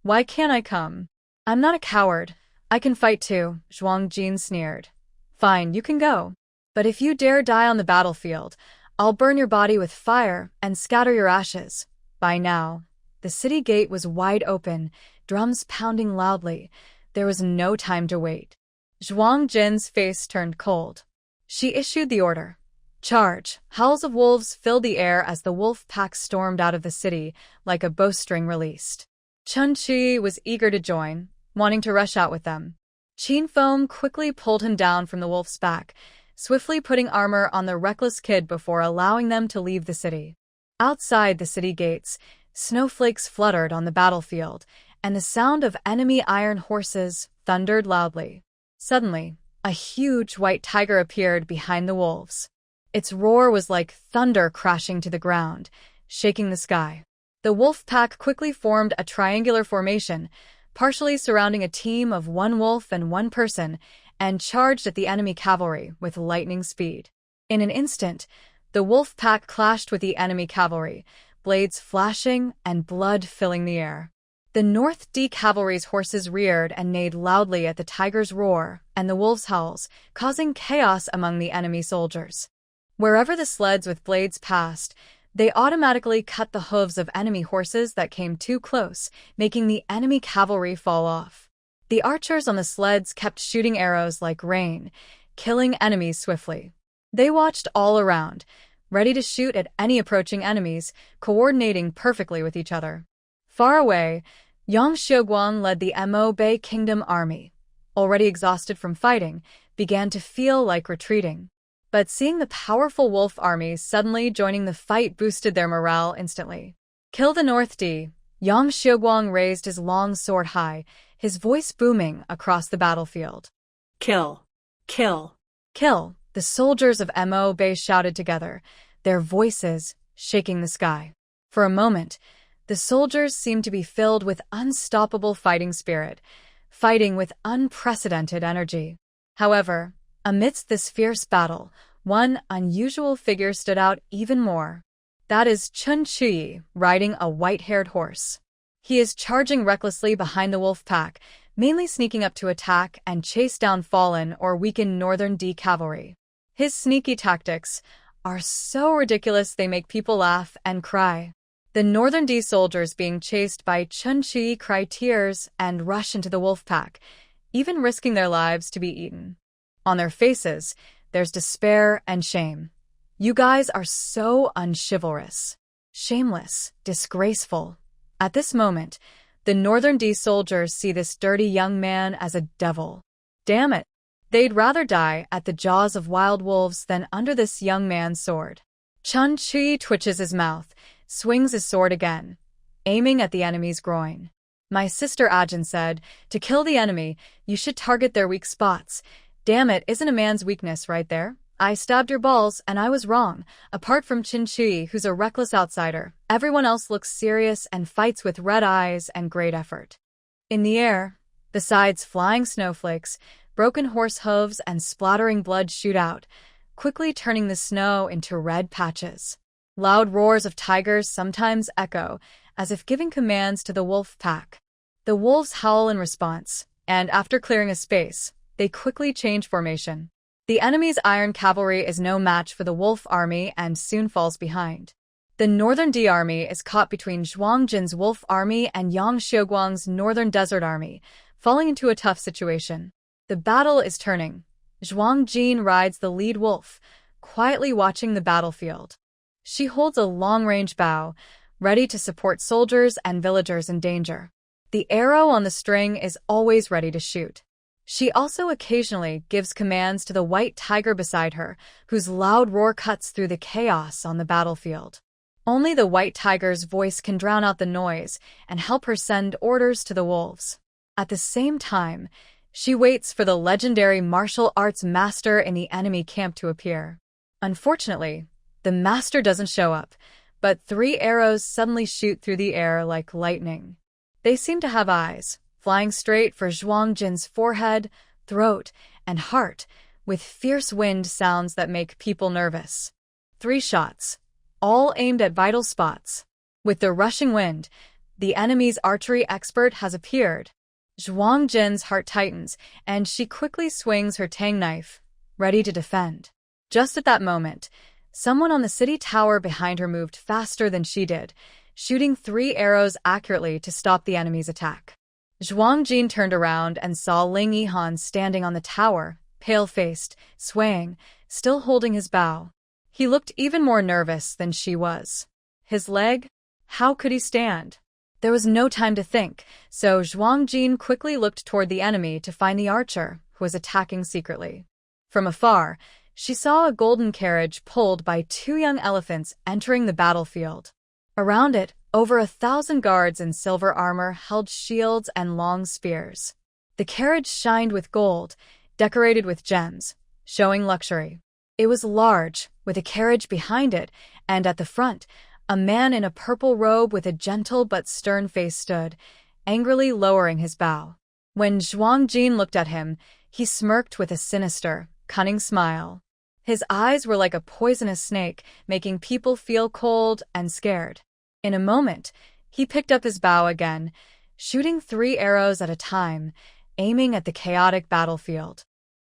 Why can't I come? I'm not a coward. I can fight too, Zhuang Jin sneered. Fine, you can go. But if you dare die on the battlefield, I'll burn your body with fire and scatter your ashes. By now, the city gate was wide open, drums pounding loudly. There was no time to wait. Zhuang Jin's face turned cold. She issued the order. Charge! Howls of wolves filled the air as the wolf pack stormed out of the city like a bowstring released. Chen Qi was eager to join, wanting to rush out with them. Qin Foam quickly pulled him down from the wolf's back, swiftly putting armor on the reckless kid before allowing them to leave the city. Outside the city gates, snowflakes fluttered on the battlefield, and the sound of enemy iron horses thundered loudly. Suddenly, a huge white tiger appeared behind the wolves. Its roar was like thunder crashing to the ground, shaking the sky. The wolf pack quickly formed a triangular formation, partially surrounding a team of one wolf and one person, and charged at the enemy cavalry with lightning speed. In an instant, the wolf pack clashed with the enemy cavalry, blades flashing and blood filling the air. The North D cavalry's horses reared and neighed loudly at the tiger's roar and the wolf's howls, causing chaos among the enemy soldiers. Wherever the sleds with blades passed, they automatically cut the hooves of enemy horses that came too close, making the enemy cavalry fall off. The archers on the sleds kept shooting arrows like rain, killing enemies swiftly. They watched all around, ready to shoot at any approaching enemies, coordinating perfectly with each other. Far away, Yang Xiuguang led the Mo Bay Kingdom army, already exhausted from fighting, began to feel like retreating. But seeing the powerful wolf army suddenly joining the fight boosted their morale instantly. Kill the North D. Yang Xiuguang raised his long sword high, his voice booming across the battlefield.
Kill! Kill!
Kill! The soldiers of Mo Bay shouted together, their voices shaking the sky. For a moment, the soldiers seemed to be filled with unstoppable fighting spirit, fighting with unprecedented energy. However, amidst this fierce battle, one unusual figure stood out even more. That is Chun Chui, riding a white-haired horse. He is charging recklessly behind the wolf pack, mainly sneaking up to attack and chase down fallen or weakened Northern D cavalry. His sneaky tactics are so ridiculous they make people laugh and cry. The Northern D soldiers being chased by Chun Chui cry tears and rush into the wolf pack, even risking their lives to be eaten. On their faces, there's despair and shame. You guys are so unchivalrous, shameless, disgraceful. At this moment, the Northern D soldiers see this dirty young man as a devil. Damn it! They'd rather die at the jaws of wild wolves than under this young man's sword. Chun Chui twitches his mouth, swings his sword again, aiming at the enemy's groin. My sister Ajin said, to kill the enemy, you should target their weak spots. Damn it, isn't a man's weakness right there? I stabbed your balls, and I was wrong. Apart from Chun Chui, who's a reckless outsider, everyone else looks serious and fights with red eyes and great effort. In the air, besides flying snowflakes, broken horse hooves and splattering blood shoot out, quickly turning the snow into red patches. Loud roars of tigers sometimes echo, as if giving commands to the wolf pack. The wolves howl in response, and after clearing a space, they quickly change formation. The enemy's iron cavalry is no match for the wolf army and soon falls behind. The Northern D army is caught between Zhuang Jin's wolf army and Yang Xiuguang's Northern Desert army, falling into a tough situation. The battle is turning. Zhuang Jin rides the lead wolf, quietly watching the battlefield. She holds a long-range bow, ready to support soldiers and villagers in danger. The arrow on the string is always ready to shoot. She also occasionally gives commands to the white tiger beside her, whose loud roar cuts through the chaos on the battlefield. Only the white tiger's voice can drown out the noise and help her send orders to the wolves. At the same time, she waits for the legendary martial arts master in the enemy camp to appear. Unfortunately, the master doesn't show up, but 3 arrows suddenly shoot through the air like lightning. They seem to have eyes, flying straight for Zhuang Jin's forehead, throat, and heart, with fierce wind sounds that make people nervous. 3 shots, all aimed at vital spots. With the rushing wind, the enemy's archery expert has appeared. Zhuang Jin's heart tightens, and she quickly swings her tang knife, ready to defend. Just at that moment, someone on the city tower behind her moved faster than she did, shooting 3 arrows accurately to stop the enemy's attack. Zhuang Jin turned around and saw Ling Yihan standing on the tower, pale-faced, swaying, still holding his bow. He looked even more nervous than she was. His leg? How could he stand? There was no time to think, so Zhuang Jin quickly looked toward the enemy to find the archer, who was attacking secretly. From afar, she saw a golden carriage pulled by 2 young elephants entering the battlefield. Around it, over 1,000 guards in silver armor held shields and long spears. The carriage shined with gold, decorated with gems, showing luxury. It was large, with a carriage behind it, and at the front, a man in a purple robe with a gentle but stern face stood, angrily lowering his bow. When Zhuang Jin looked at him, he smirked with a sinister, cunning smile. His eyes were like a poisonous snake, making people feel cold and scared. In a moment, he picked up his bow again, shooting 3 arrows at a time, aiming at the chaotic battlefield.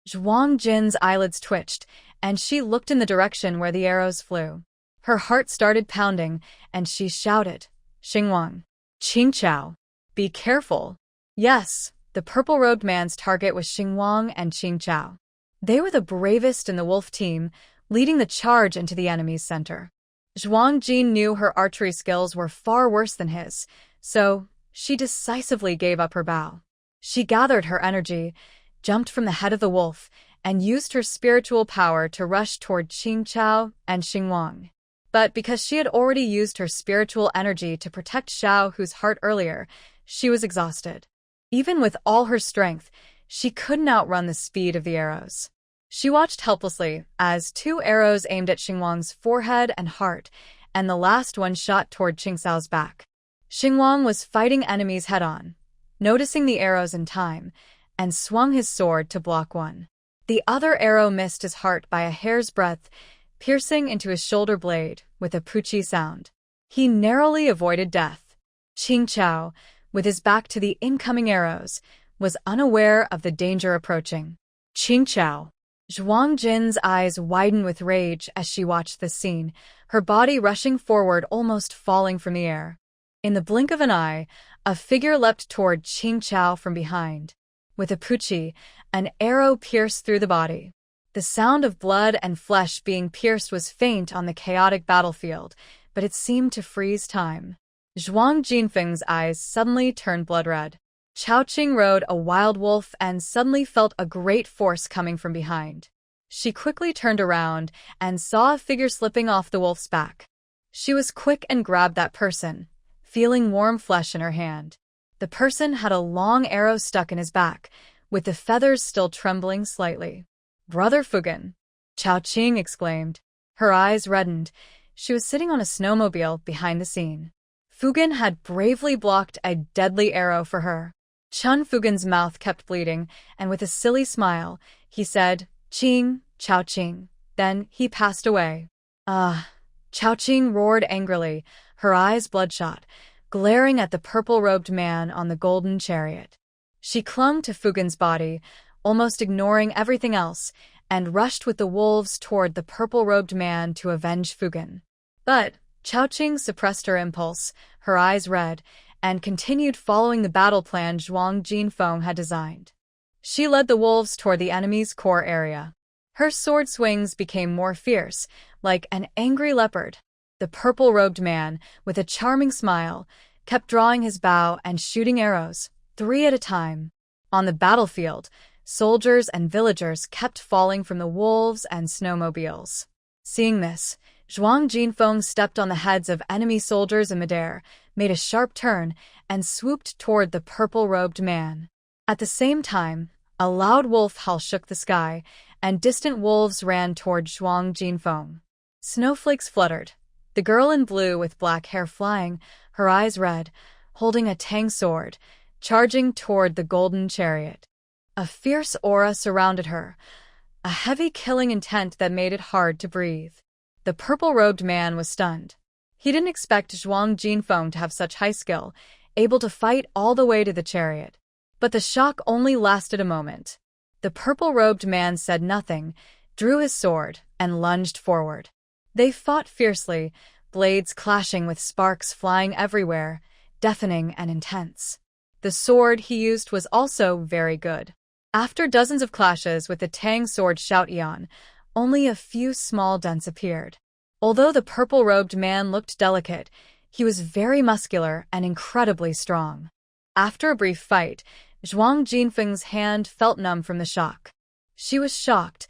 Zhuang Jin's eyelids twitched, and she looked in the direction where the arrows flew. Her heart started pounding, and she shouted, "Xingwang, Qingqiao, be careful." Yes, the purple-robed man's target was Xingwang and Qingqiao. They were the bravest in the wolf team, leading the charge into the enemy's center. Zhuang Jin knew her archery skills were far worse than his, so she decisively gave up her bow. She gathered her energy, jumped from the head of the wolf, and used her spiritual power to rush toward Qingqiao and Xingwang. But because she had already used her spiritual energy to protect Xiao Hu's heart earlier, she was exhausted. Even with all her strength, she couldn't outrun the speed of the arrows. She watched helplessly as 2 arrows aimed at Xingwang's forehead and heart, and the last one shot toward Qingxiao's back. Xingwang was fighting enemies head-on, noticing the arrows in time, and swung his sword to block one. The other arrow missed his heart by a hair's breadth, piercing into his shoulder blade with a poochie sound. He narrowly avoided death. Qingxiao, with his back to the incoming arrows, was unaware of the danger approaching.
Qingxiao.
Zhuang Jin's eyes widened with rage as she watched this scene, her body rushing forward, almost falling from the air. In the blink of an eye, a figure leapt toward Qingxiao from behind. With a poochie, an arrow pierced through the body. The sound of blood and flesh being pierced was faint on the chaotic battlefield, but it seemed to freeze time. Zhuang Jinfeng's eyes suddenly turned blood red. Chao Qing rode a wild wolf and suddenly felt a great force coming from behind. She quickly turned around and saw a figure slipping off the wolf's back. She was quick and grabbed that person, feeling warm flesh in her hand. The person had a long arrow stuck in his back, with the feathers still trembling slightly. "Brother Fugen!" Chao Qing exclaimed. Her eyes reddened. She was sitting on a snowmobile behind the scene. Fugen had bravely blocked a deadly arrow for her. Chun Fugen's mouth kept bleeding, and with a silly smile, he said, "Qing, Chao Qing." Then he passed away. "Ah!" Chao Qing roared angrily, her eyes bloodshot, glaring at the purple-robed man on the golden chariot. She clung to Fugen's body, almost ignoring everything else, and rushed with the wolves toward the purple-robed man to avenge Fugen. But Chao Qing suppressed her impulse, her eyes red, and continued following the battle plan Zhuang Jinfeng had designed. She led the wolves toward the enemy's core area. Her sword swings became more fierce, like an angry leopard. The purple-robed man, with a charming smile, kept drawing his bow and shooting arrows, 3 at a time. On the battlefield, soldiers and villagers kept falling from the wolves and snowmobiles. Seeing this, Zhuang Jinfeng stepped on the heads of enemy soldiers in midair, made a sharp turn, and swooped toward the purple-robed man. At the same time, a loud wolf howl shook the sky, and distant wolves ran toward Zhuang Jinfeng. Snowflakes fluttered. The girl in blue with black hair flying, her eyes red, holding a tang sword, charging toward the golden chariot. A fierce aura surrounded her, a heavy killing intent that made it hard to breathe. The purple-robed man was stunned. He didn't expect Zhuang Jinfeng to have such high skill, able to fight all the way to the chariot. But the shock only lasted a moment. The purple-robed man said nothing, drew his sword, and lunged forward. They fought fiercely, blades clashing with sparks flying everywhere, deafening and intense. The sword he used was also very good. After dozens of clashes with the Tang sword Shout Eon, only a few small dents appeared. Although the purple-robed man looked delicate, he was very muscular and incredibly strong. After a brief fight, Zhuang Jinfeng's hand felt numb from the shock. She was shocked.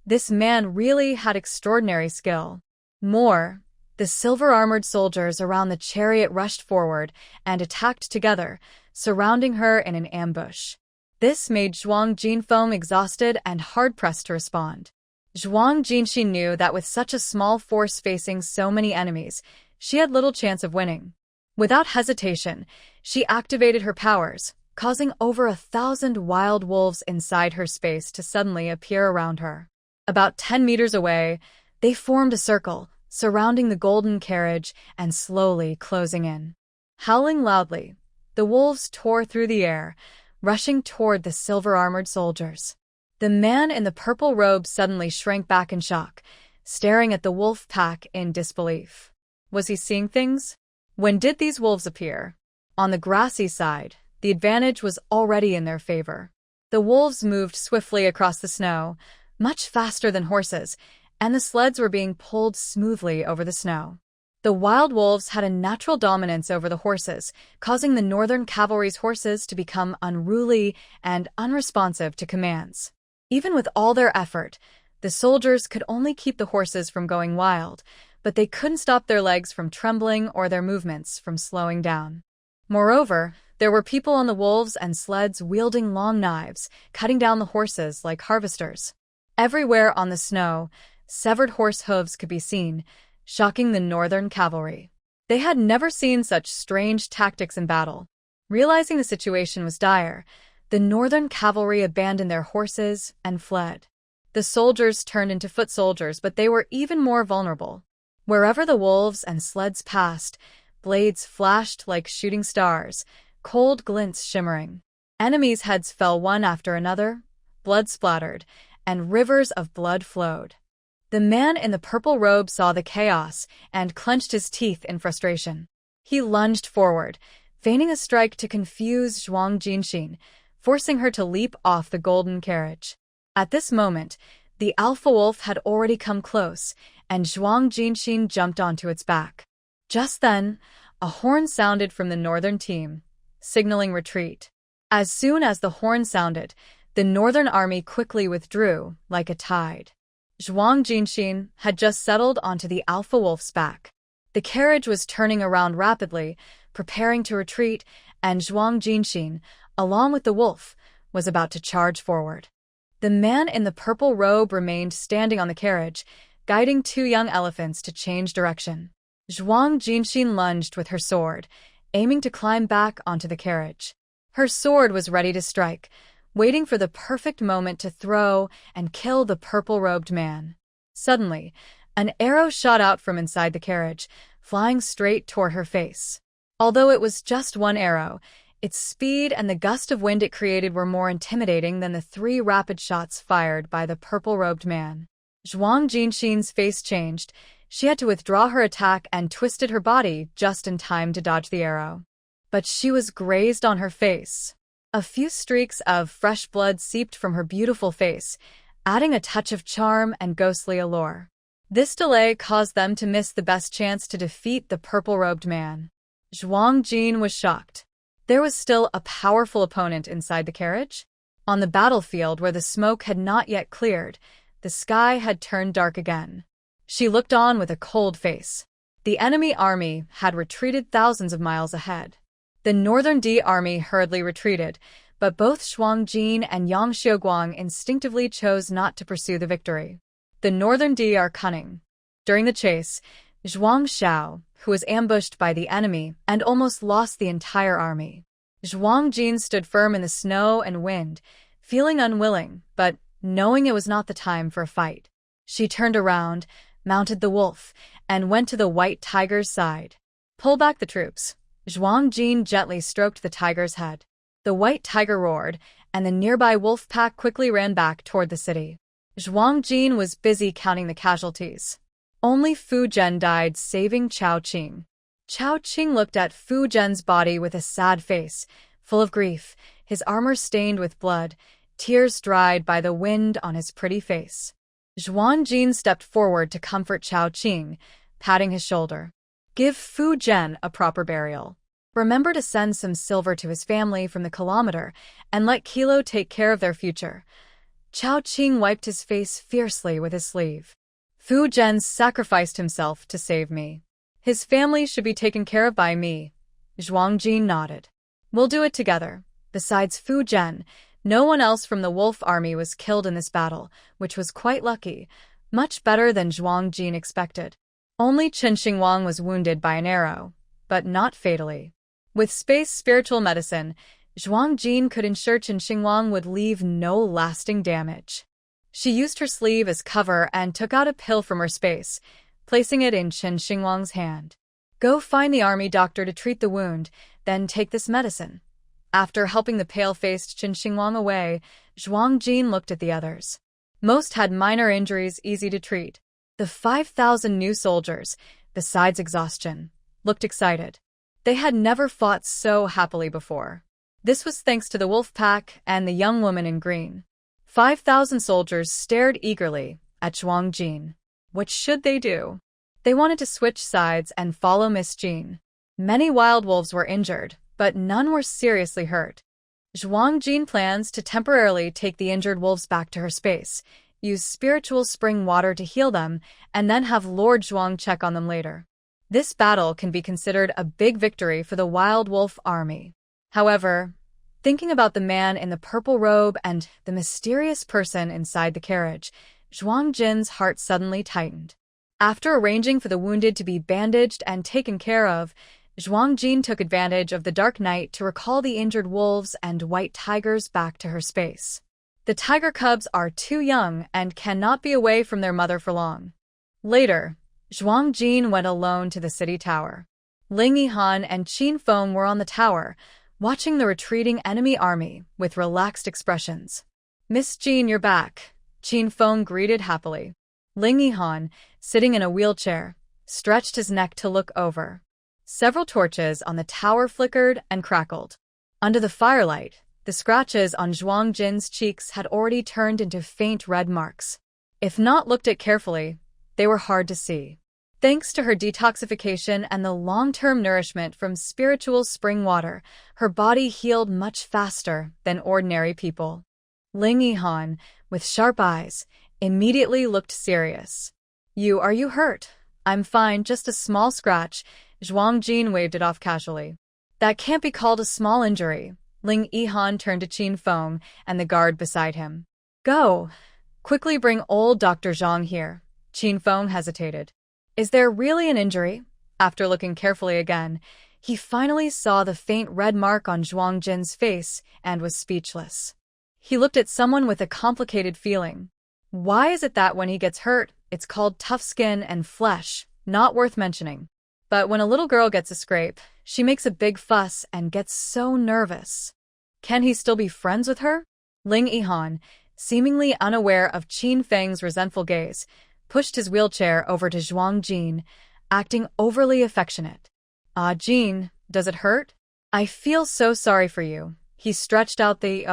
This man really had extraordinary skill. More, the silver-armored soldiers around the chariot rushed forward and attacked together, surrounding her in an ambush. This made Zhuang Jinfeng exhausted and hard-pressed to respond. Zhuang Jinxi knew that with such a small force facing so many enemies, she had little chance of winning. Without hesitation, she activated her powers, causing over 1,000 wild wolves inside her space to suddenly appear around her. About 10 meters away, they formed a circle, surrounding the golden carriage and slowly closing in. Howling loudly, the wolves tore through the air, rushing toward the silver-armored soldiers. The man in the purple robe suddenly shrank back in shock, staring at the wolf pack in disbelief. Was he seeing things? When did these wolves appear? On the grassy side, the advantage was already in their favor. The wolves moved swiftly across the snow, much faster than horses, and the sleds were being pulled smoothly over the snow. The wild wolves had a natural dominance over the horses, causing the northern cavalry's horses to become unruly and unresponsive to commands. Even with all their effort, the soldiers could only keep the horses from going wild, but they couldn't stop their legs from trembling or their movements from slowing down. Moreover, There were people on the wolves and sleds wielding long knives, cutting down the horses like harvesters. Everywhere on the snow, severed horse hooves could be seen, shocking the northern cavalry. They had never seen such strange tactics in battle. Realizing the situation was dire, the northern cavalry abandoned their horses and fled. The soldiers turned into foot soldiers, but they were even more vulnerable. Wherever the wolves and sleds passed, blades flashed like shooting stars, cold glints shimmering. Enemies' heads fell one after another, blood splattered, and rivers of blood flowed. The man in the purple robe saw the chaos and clenched his teeth in frustration. He lunged forward, feigning a strike to confuse Zhuang Jinxin, forcing her to leap off the golden carriage. At this moment, the alpha wolf had already come close, and Zhuang Jinxin jumped onto its back. Just then, a horn sounded from the northern team, signaling retreat. As soon as the horn sounded, the northern army quickly withdrew, like a tide. Zhuang Jinxin had just settled onto the alpha wolf's back. The carriage was turning around rapidly, preparing to retreat, and Zhuang Jinxin, along with the wolf, was about to charge forward. The man in the purple robe remained standing on the carriage, guiding two young elephants to change direction. Zhuang Jinxin lunged with her sword, aiming to climb back onto the carriage. Her sword was ready to strike, waiting for the perfect moment to throw and kill the purple-robed man. Suddenly, an arrow shot out from inside the carriage, flying straight toward her face. Although it was just one arrow, its speed and the gust of wind it created were more intimidating than the 3 rapid shots fired by the purple-robed man. Zhuang Jinxin's face changed. She had to withdraw her attack and twisted her body just in time to dodge the arrow. But she was grazed on her face. A few streaks of fresh blood seeped from her beautiful face, adding a touch of charm and ghostly allure. This delay caused them to miss the best chance to defeat the purple-robed man. Zhuang Jin was shocked. There was still a powerful opponent inside the carriage. On the battlefield where the smoke had not yet cleared, the sky had turned dark again. She looked on with a cold face. The enemy army had retreated thousands of miles ahead. The Northern D army hurriedly retreated, but both Zhuang Jin and Yang Xiuguang instinctively chose not to pursue the victory. The Northern D are cunning. During the chase, Zhuang Xiao, who was ambushed by the enemy and almost lost the entire army. Zhuang Jin stood firm in the snow and wind, feeling unwilling, but knowing it was not the time for a fight. She turned around, mounted the wolf, and went to the white tiger's side. "Pull back the troops." Zhuang Jin gently stroked the tiger's head. The white tiger roared, and the nearby wolf pack quickly ran back toward the city. Zhuang Jin was busy counting the casualties. Only Fu Zhen died, saving Chao Qing. Chao Qing looked at Fu Zhen's body with a sad face, full of grief, his armor stained with blood, tears dried by the wind on his pretty face. Zhuang Jin stepped forward to comfort Chao Qing, patting his shoulder. "Give Fu Zhen a proper burial. Remember to send some silver to his family from the kilometer, and let Kilo take care of their future." Chao Qing wiped his face fiercely with his sleeve. "Fu Zhen sacrificed himself to save me. His family should be taken care of by me." Zhuang Jin nodded. "We'll do it together." Besides Fu Zhen, no one else from the wolf army was killed in this battle, which was quite lucky, much better than Zhuang Jin expected. Only Chen Xingwang was wounded by an arrow, but not fatally. With space spiritual medicine, Zhuang Jin could ensure Chen Xingwang would leave no lasting damage. She used her sleeve as cover and took out a pill from her space, placing it in Chen Xingwang's hand. "Go find the army doctor to treat the wound, then take this medicine." After helping the pale-faced Chen Xingwang away, Zhuang Jin looked at the others. Most had minor injuries easy to treat. The 5,000 new soldiers, besides exhaustion, looked excited. They had never fought so happily before. This was thanks to the wolf pack and the young woman in green. 5,000 soldiers stared eagerly at Zhuang Jin. What should they do? They wanted to switch sides and follow Miss Jin. Many wild wolves were injured, but none were seriously hurt. Zhuang Jin plans to temporarily take the injured wolves back to her space, use spiritual spring water to heal them, and then have Lord Zhuang check on them later. This battle can be considered a big victory for the wild wolf army. However, thinking about the man in the purple robe and the mysterious person inside the carriage, Zhuang Jin's heart suddenly tightened. After arranging for the wounded to be bandaged and taken care of, Zhuang Jin took advantage of the dark night to recall the injured wolves and white tigers back to her space. The tiger cubs are too young and cannot be away from their mother for long. Later, Zhuang Jin went alone to the city tower. Ling Yihan and Qin Feng were on the tower, watching the retreating enemy army with relaxed expressions. "Miss Jin, you're back," Qin Feng greeted happily. Ling Yihan, sitting in a wheelchair, stretched his neck to look over. Several torches on the tower flickered and crackled. Under the firelight, the scratches on Zhuang Jin's cheeks had already turned into faint red marks. If not looked at carefully, they were hard to see. Thanks to her detoxification and the long-term nourishment from spiritual spring water, her body healed much faster than ordinary people. Ling Yihan, with sharp eyes, immediately looked serious. Are you hurt?" "I'm fine, just a small scratch." Zhuang Jin waved it off casually. "That can't be called a small injury." Ling Yihan turned to Qin Feng and the guard beside him. "Go. Quickly bring old Dr. Zhang here." Qin Feng hesitated. "Is there really an injury?" After looking carefully again, he finally saw the faint red mark on Zhuang Jin's face and was speechless. He looked at someone with a complicated feeling. Why is it that when he gets hurt, it's called tough skin and flesh, not worth mentioning? But when a little girl gets a scrape, she makes a big fuss and gets so nervous. Can he still be friends with her? Ling Yihan, seemingly unaware of Qin Feng's resentful gaze, pushed his wheelchair over to Zhuang Jin, acting overly affectionate. "Ah, Jin, does it hurt?" "I feel so sorry for you." He stretched out the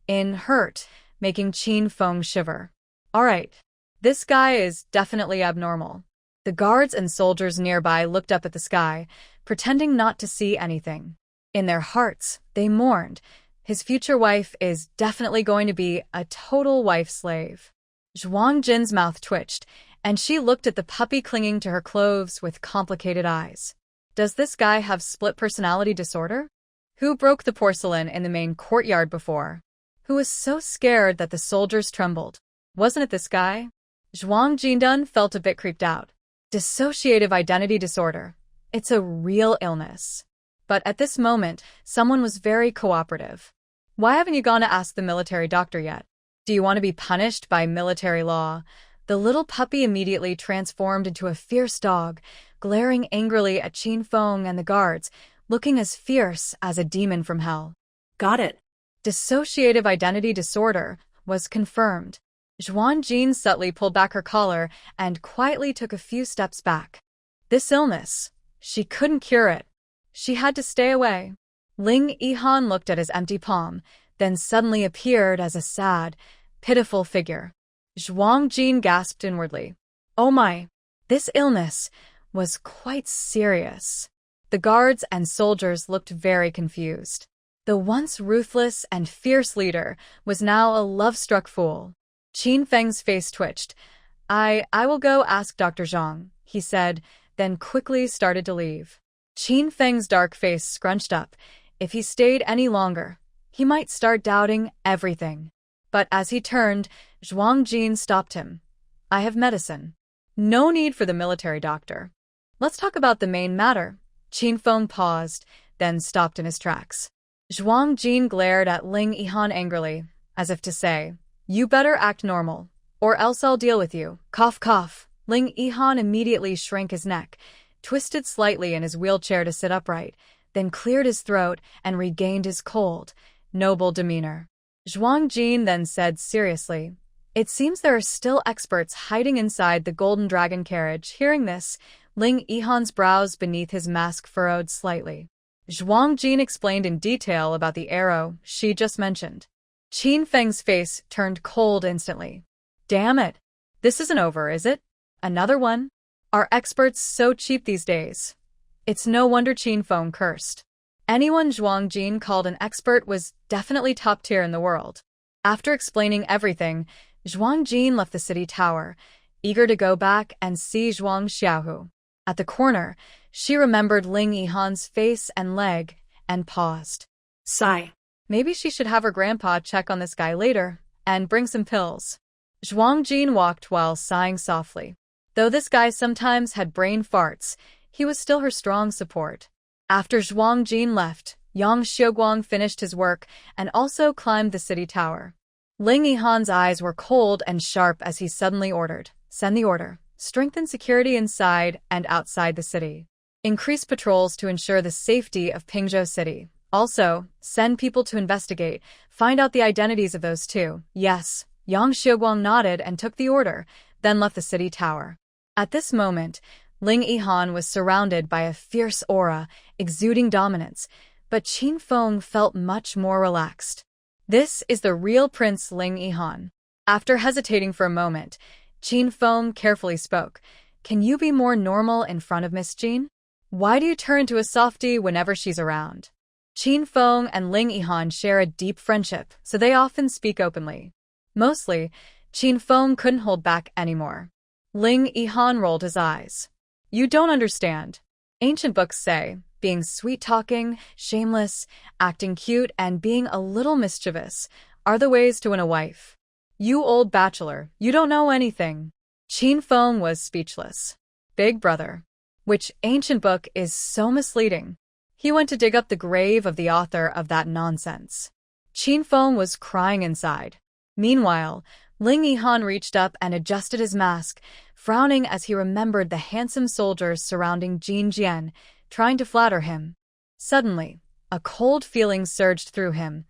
in hurt, making Qin Feng shiver. "All right. This guy is definitely abnormal." The guards and soldiers nearby looked up at the sky, pretending not to see anything. In their hearts, they mourned. His future wife is definitely going to be a total wife-slave. Zhuang Jin's mouth twitched, and she looked at the puppy clinging to her clothes with complicated eyes. Does this guy have split personality disorder? Who broke the porcelain in the main courtyard before? Who was so scared that the soldiers trembled? Wasn't it this guy? Zhuang Jindun felt a bit creeped out. Dissociative identity disorder. It's a real illness. But at this moment, someone was very cooperative. "Why haven't you gone to ask the military doctor yet? Do you want to be punished by military law?" The little puppy immediately transformed into a fierce dog, glaring angrily at Qin Feng and the guards, looking as fierce as a demon from hell.
Got it.
Dissociative identity disorder was confirmed. Zhuang Jin subtly pulled back her collar and quietly took a few steps back. This illness, she couldn't cure it. She had to stay away. Ling Yihan looked at his empty palm, then suddenly appeared as a sad, pitiful figure. Zhuang Jin gasped inwardly. "Oh my, this illness was quite serious." The guards and soldiers looked very confused. The once ruthless and fierce leader was now a love-struck fool. Qin Feng's face twitched. I will go ask Dr. Zhang," he said, then quickly started to leave. Qin Feng's dark face scrunched up. If he stayed any longer, he might start doubting everything. But as he turned, Zhuang Jin stopped him. "I have medicine. No need for the military doctor. Let's talk about the main matter." Qin Feng paused, then stopped in his tracks. Zhuang Jin glared at Ling Yihan angrily, as if to say, "You better act normal, or else I'll deal with you." Cough, cough. Ling Yihan immediately shrank his neck, twisted slightly in his wheelchair to sit upright, then cleared his throat and regained his cold, noble demeanor. Zhuang Jin then said seriously, "It seems there are still experts hiding inside the golden dragon carriage." Hearing this, Ling Yihan's brows beneath his mask furrowed slightly. Zhuang Jin explained in detail about the arrow she just mentioned. Qin Feng's face turned cold instantly. "Damn it. This isn't over, is it? Another one? Are experts so cheap these days?" It's no wonder Qin Feng cursed. Anyone Zhuang Jin called an expert was definitely top tier in the world. After explaining everything, Zhuang Jin left the city tower, eager to go back and see Zhuang Xiaohu. At the corner, she remembered Ling Yihan's face and leg, and paused.
Sigh.
Maybe she should have her grandpa check on this guy later and bring some pills. Zhuang Jin walked while sighing softly. Though this guy sometimes had brain farts, he was still her strong support. After Zhuang Jin left, Yang Xiuguang finished his work and also climbed the city tower. Ling Yihan's eyes were cold and sharp as he suddenly ordered, "Send the order. Strengthen security inside and outside the city. Increase patrols to ensure the safety of Pingzhou City. Also, send people to investigate, find out the identities of those two." Yes, Yang Xiuguang nodded and took the order, then left the city tower. At this moment, Ling Yihan was surrounded by a fierce aura, exuding dominance, but Qin Feng felt much more relaxed. This is the real Prince Ling Yihan. After hesitating for a moment, Qin Feng carefully spoke. "Can you be more normal in front of Miss Jin? Why do you turn to a softie whenever she's around?" Qin Feng and Ling Yihan share a deep friendship, so they often speak openly. Mostly, Qin Feng couldn't hold back anymore. Ling Yihan rolled his eyes. "You don't understand. Ancient books say, being sweet-talking, shameless, acting cute, and being a little mischievous are the ways to win a wife. You old bachelor, you don't know anything." Qin Feng was speechless. Big brother. Which ancient book is so misleading? He went to dig up the grave of the author of that nonsense. Qin Feng was crying inside. Meanwhile, Ling Yihan reached up and adjusted his mask, frowning as he remembered the handsome soldiers surrounding Jin Jian, trying to flatter him. Suddenly, a cold feeling surged through him.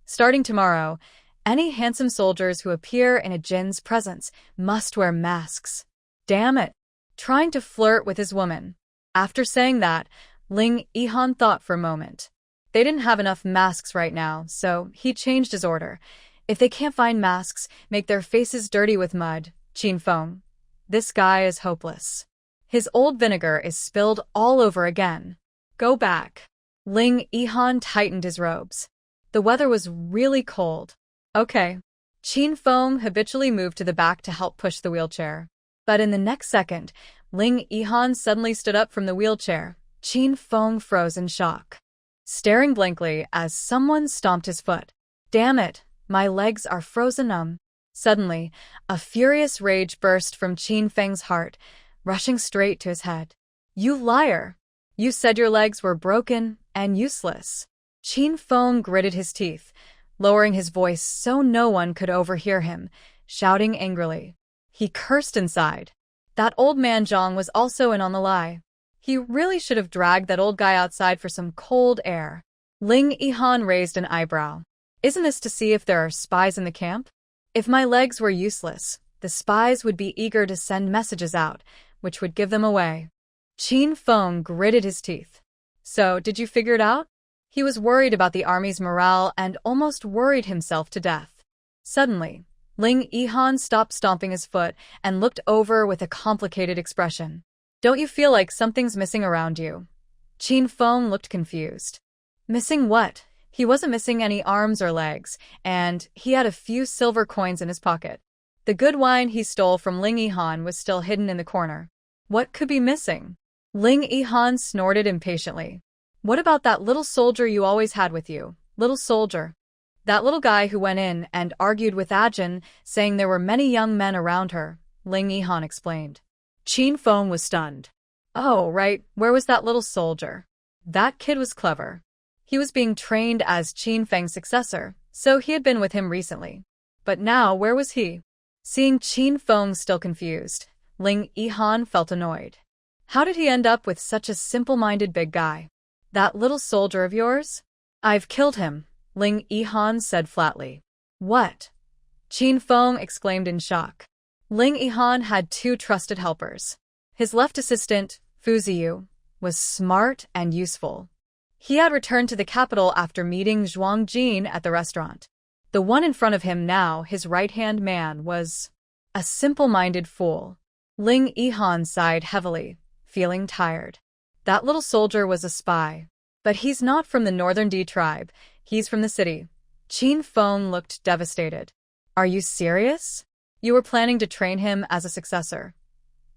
Starting tomorrow, any handsome soldiers who appear in a Jin's presence must wear masks. Damn it! Trying to flirt with his woman. After saying that, Ling Yihan thought for a moment. They didn't have enough masks right now, so he changed his order. If they can't find masks, make their faces dirty with mud. Qin Feng. This guy is hopeless. His old vinegar is spilled all over again. Go back. Ling Yihan tightened his robes. The weather was really cold. Okay. Qin Feng habitually moved to the back to help push the wheelchair. But in the next second, Ling Yihan suddenly stood up from the wheelchair. Qin Feng froze in shock, staring blankly as someone stomped his foot. Damn it, my legs are frozen numb. Suddenly, a furious rage burst from Qin Feng's heart, rushing straight to his head. You liar! You said your legs were broken and useless. Qin Feng gritted his teeth, lowering his voice so no one could overhear him, shouting angrily. He cursed inside. That old man Zhang was also in on the lie. He really should have dragged that old guy outside for some cold air. Ling Yihan raised an eyebrow. Isn't this to see if there are spies in the camp? If my legs were useless, the spies would be eager to send messages out, which would give them away. Qin Feng gritted his teeth. So, did you figure it out? He was worried about the army's morale and almost worried himself to death. Suddenly, Ling Yihan stopped stomping his foot and looked over with a complicated expression. Don't you feel like something's missing around you? Qin Feng looked confused. Missing what? He wasn't missing any arms or legs, and he had a few silver coins in his pocket. The good wine he stole from Ling Yihan was still hidden in the corner. What could be missing? Ling Yihan snorted impatiently. What about that little soldier you always had with you? Little soldier. That little guy who went in and argued with Ajin, saying there were many young men around her, Ling Yihan explained. Qin Feng was stunned. Oh, right, where was that little soldier? That kid was clever. He was being trained as Qin Feng's successor, so he had been with him recently. But now, where was he? Seeing Qin Feng still confused, Ling Yihan felt annoyed. How did he end up with such a simple-minded big guy? That little soldier of yours? I've killed him, Ling Yihan said flatly. What? Qin Feng exclaimed in shock. Ling Yihan had two trusted helpers. His left assistant, Fu Ziyu, was smart and useful. He had returned to the capital after meeting Zhuang Jin at the restaurant. The one in front of him now, his right-hand man, was a simple-minded fool. Ling Yihan sighed heavily, feeling tired. That little soldier was a spy. But he's not from the Northern D tribe, he's from the city. Qin Feng looked devastated. Are you serious? You were planning to train him as a successor.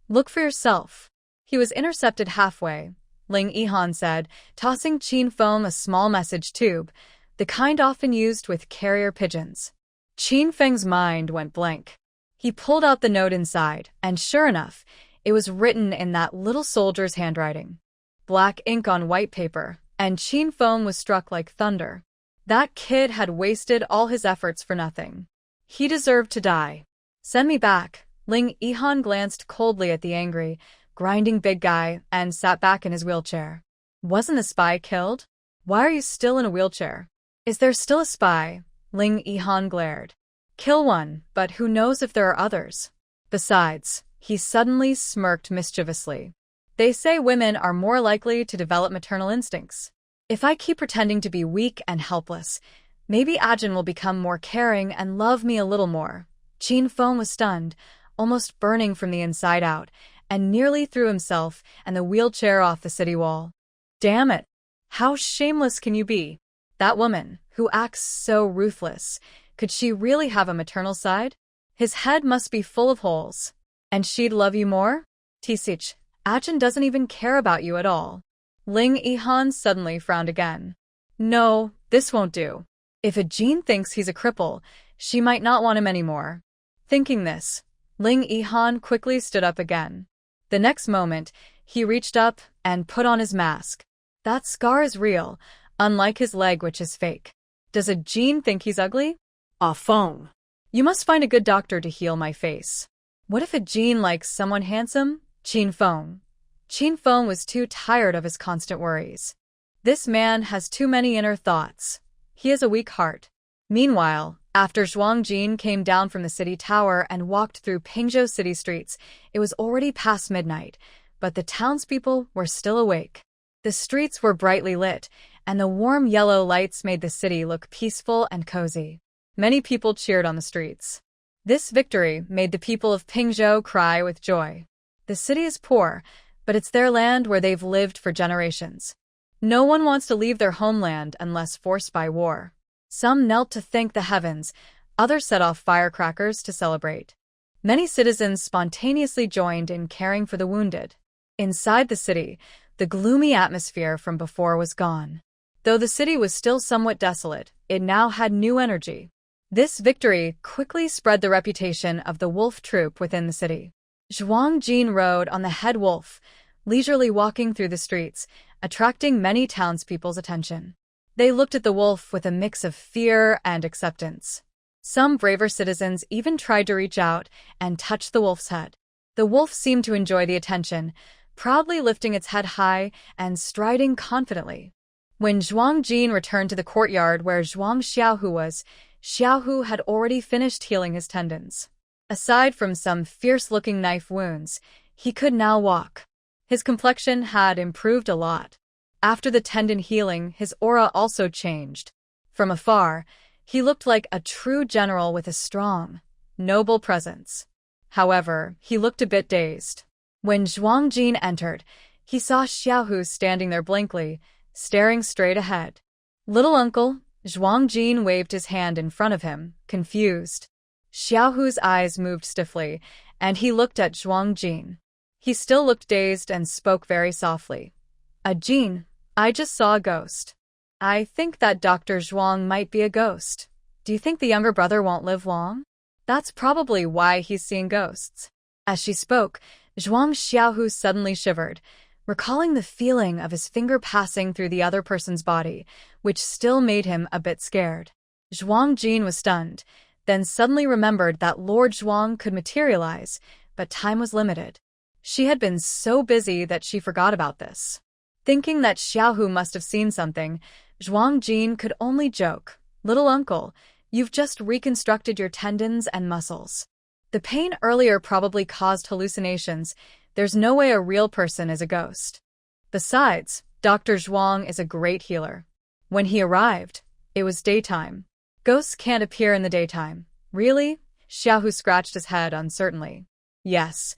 Look for yourself. He was intercepted halfway, Ling Yihan said, tossing Qin Feng a small message tube. the kind often used with carrier pigeons. Qin Feng's mind went blank. He pulled out the note inside, and sure enough, it was written in that little soldier's handwriting. Black ink on white paper, and Qin Feng was struck like thunder. That kid had wasted all his efforts for nothing. He deserved to die. Send me back. Ling Yihan glanced coldly at the angry, grinding big guy and sat back in his wheelchair. Wasn't the spy killed? Why are you still in a wheelchair? Is there still a spy? Ling Yihan glared. Kill one, but who knows if there are others? Besides, he suddenly smirked mischievously. They say women are more likely to develop maternal instincts. If I keep pretending to be weak and helpless, maybe Ajin will become more caring and love me a little more. Qin Feng was stunned, almost burning from the inside out, and nearly threw himself and the wheelchair off the city wall. Damn it! How shameless can you be? That woman, who acts so ruthless, could she really have a maternal side? His head must be full of holes. And she'd love you more? Tisich, Ajin doesn't even care about you at all. Ling Yihan suddenly frowned again. No, this won't do. If Ajin thinks he's a cripple, she might not want him anymore. Thinking this, Ling Yihan quickly stood up again. The next moment, he reached up and put on his mask. That scar is real, unlike his leg which is fake. Does Ajin think he's ugly? Ah, Feng. You must find a good doctor to heal my face. What if Ajin likes someone handsome? Qin Feng. Qin Feng was too tired of his constant worries. This man has too many inner thoughts. He has a weak heart. Meanwhile, after Zhuang Jin came down from the city tower and walked through Pingzhou city streets, it was already past midnight, but the townspeople were still awake. The streets were brightly lit, and the warm yellow lights made the city look peaceful and cozy. Many people cheered on the streets. This victory made the people of Pingzhou cry with joy. The city is poor, but it's their land where they've lived for generations. No one wants to leave their homeland unless forced by war. Some knelt to thank the heavens, others set off firecrackers to celebrate. Many citizens spontaneously joined in caring for the wounded. Inside the city, the gloomy atmosphere from before was gone. Though the city was still somewhat desolate, it now had new energy. This victory quickly spread the reputation of the wolf troop within the city. Zhuang Jin rode on the head wolf, leisurely walking through the streets, attracting many townspeople's attention. They looked at the wolf with a mix of fear and acceptance. Some braver citizens even tried to reach out and touch the wolf's head. The wolf seemed to enjoy the attention, proudly lifting its head high and striding confidently. When Zhuang Jin returned to the courtyard where Zhuang Xiaohu was, Xiaohu had already finished healing his tendons. Aside from some fierce-looking knife wounds, he could now walk. His complexion had improved a lot. After the tendon healing, his aura also changed. From afar, he looked like a true general with a strong, noble presence. However, he looked a bit dazed. When Zhuang Jin entered, he saw Xiaohu standing there blankly, staring straight ahead. Little uncle, Zhuang Jin waved his hand in front of him, confused. Xiaohu's eyes moved stiffly, and he looked at Zhuang Jin. He still looked dazed and spoke very softly. Jin, I just saw a ghost. I think that Dr. Zhuang might be a ghost. Do you think the younger brother won't live long? That's probably why he's seeing ghosts. As she spoke, Zhuang Xiaohu suddenly shivered, recalling the feeling of his finger passing through the other person's body, which still made him a bit scared. Zhuang Jin was stunned, then suddenly remembered that Lord Zhuang could materialize, but time was limited. She had been so busy that she forgot about this. Thinking that Xiaohu must have seen something, Zhuang Jin could only joke, "Little uncle, you've just reconstructed your tendons and muscles. The pain earlier probably caused hallucinations. There's no way a real person is a ghost. Besides, Dr. Zhuang is a great healer." When he arrived, it was daytime. Ghosts can't appear in the daytime. Really? Xiaohu scratched his head uncertainly. Yes,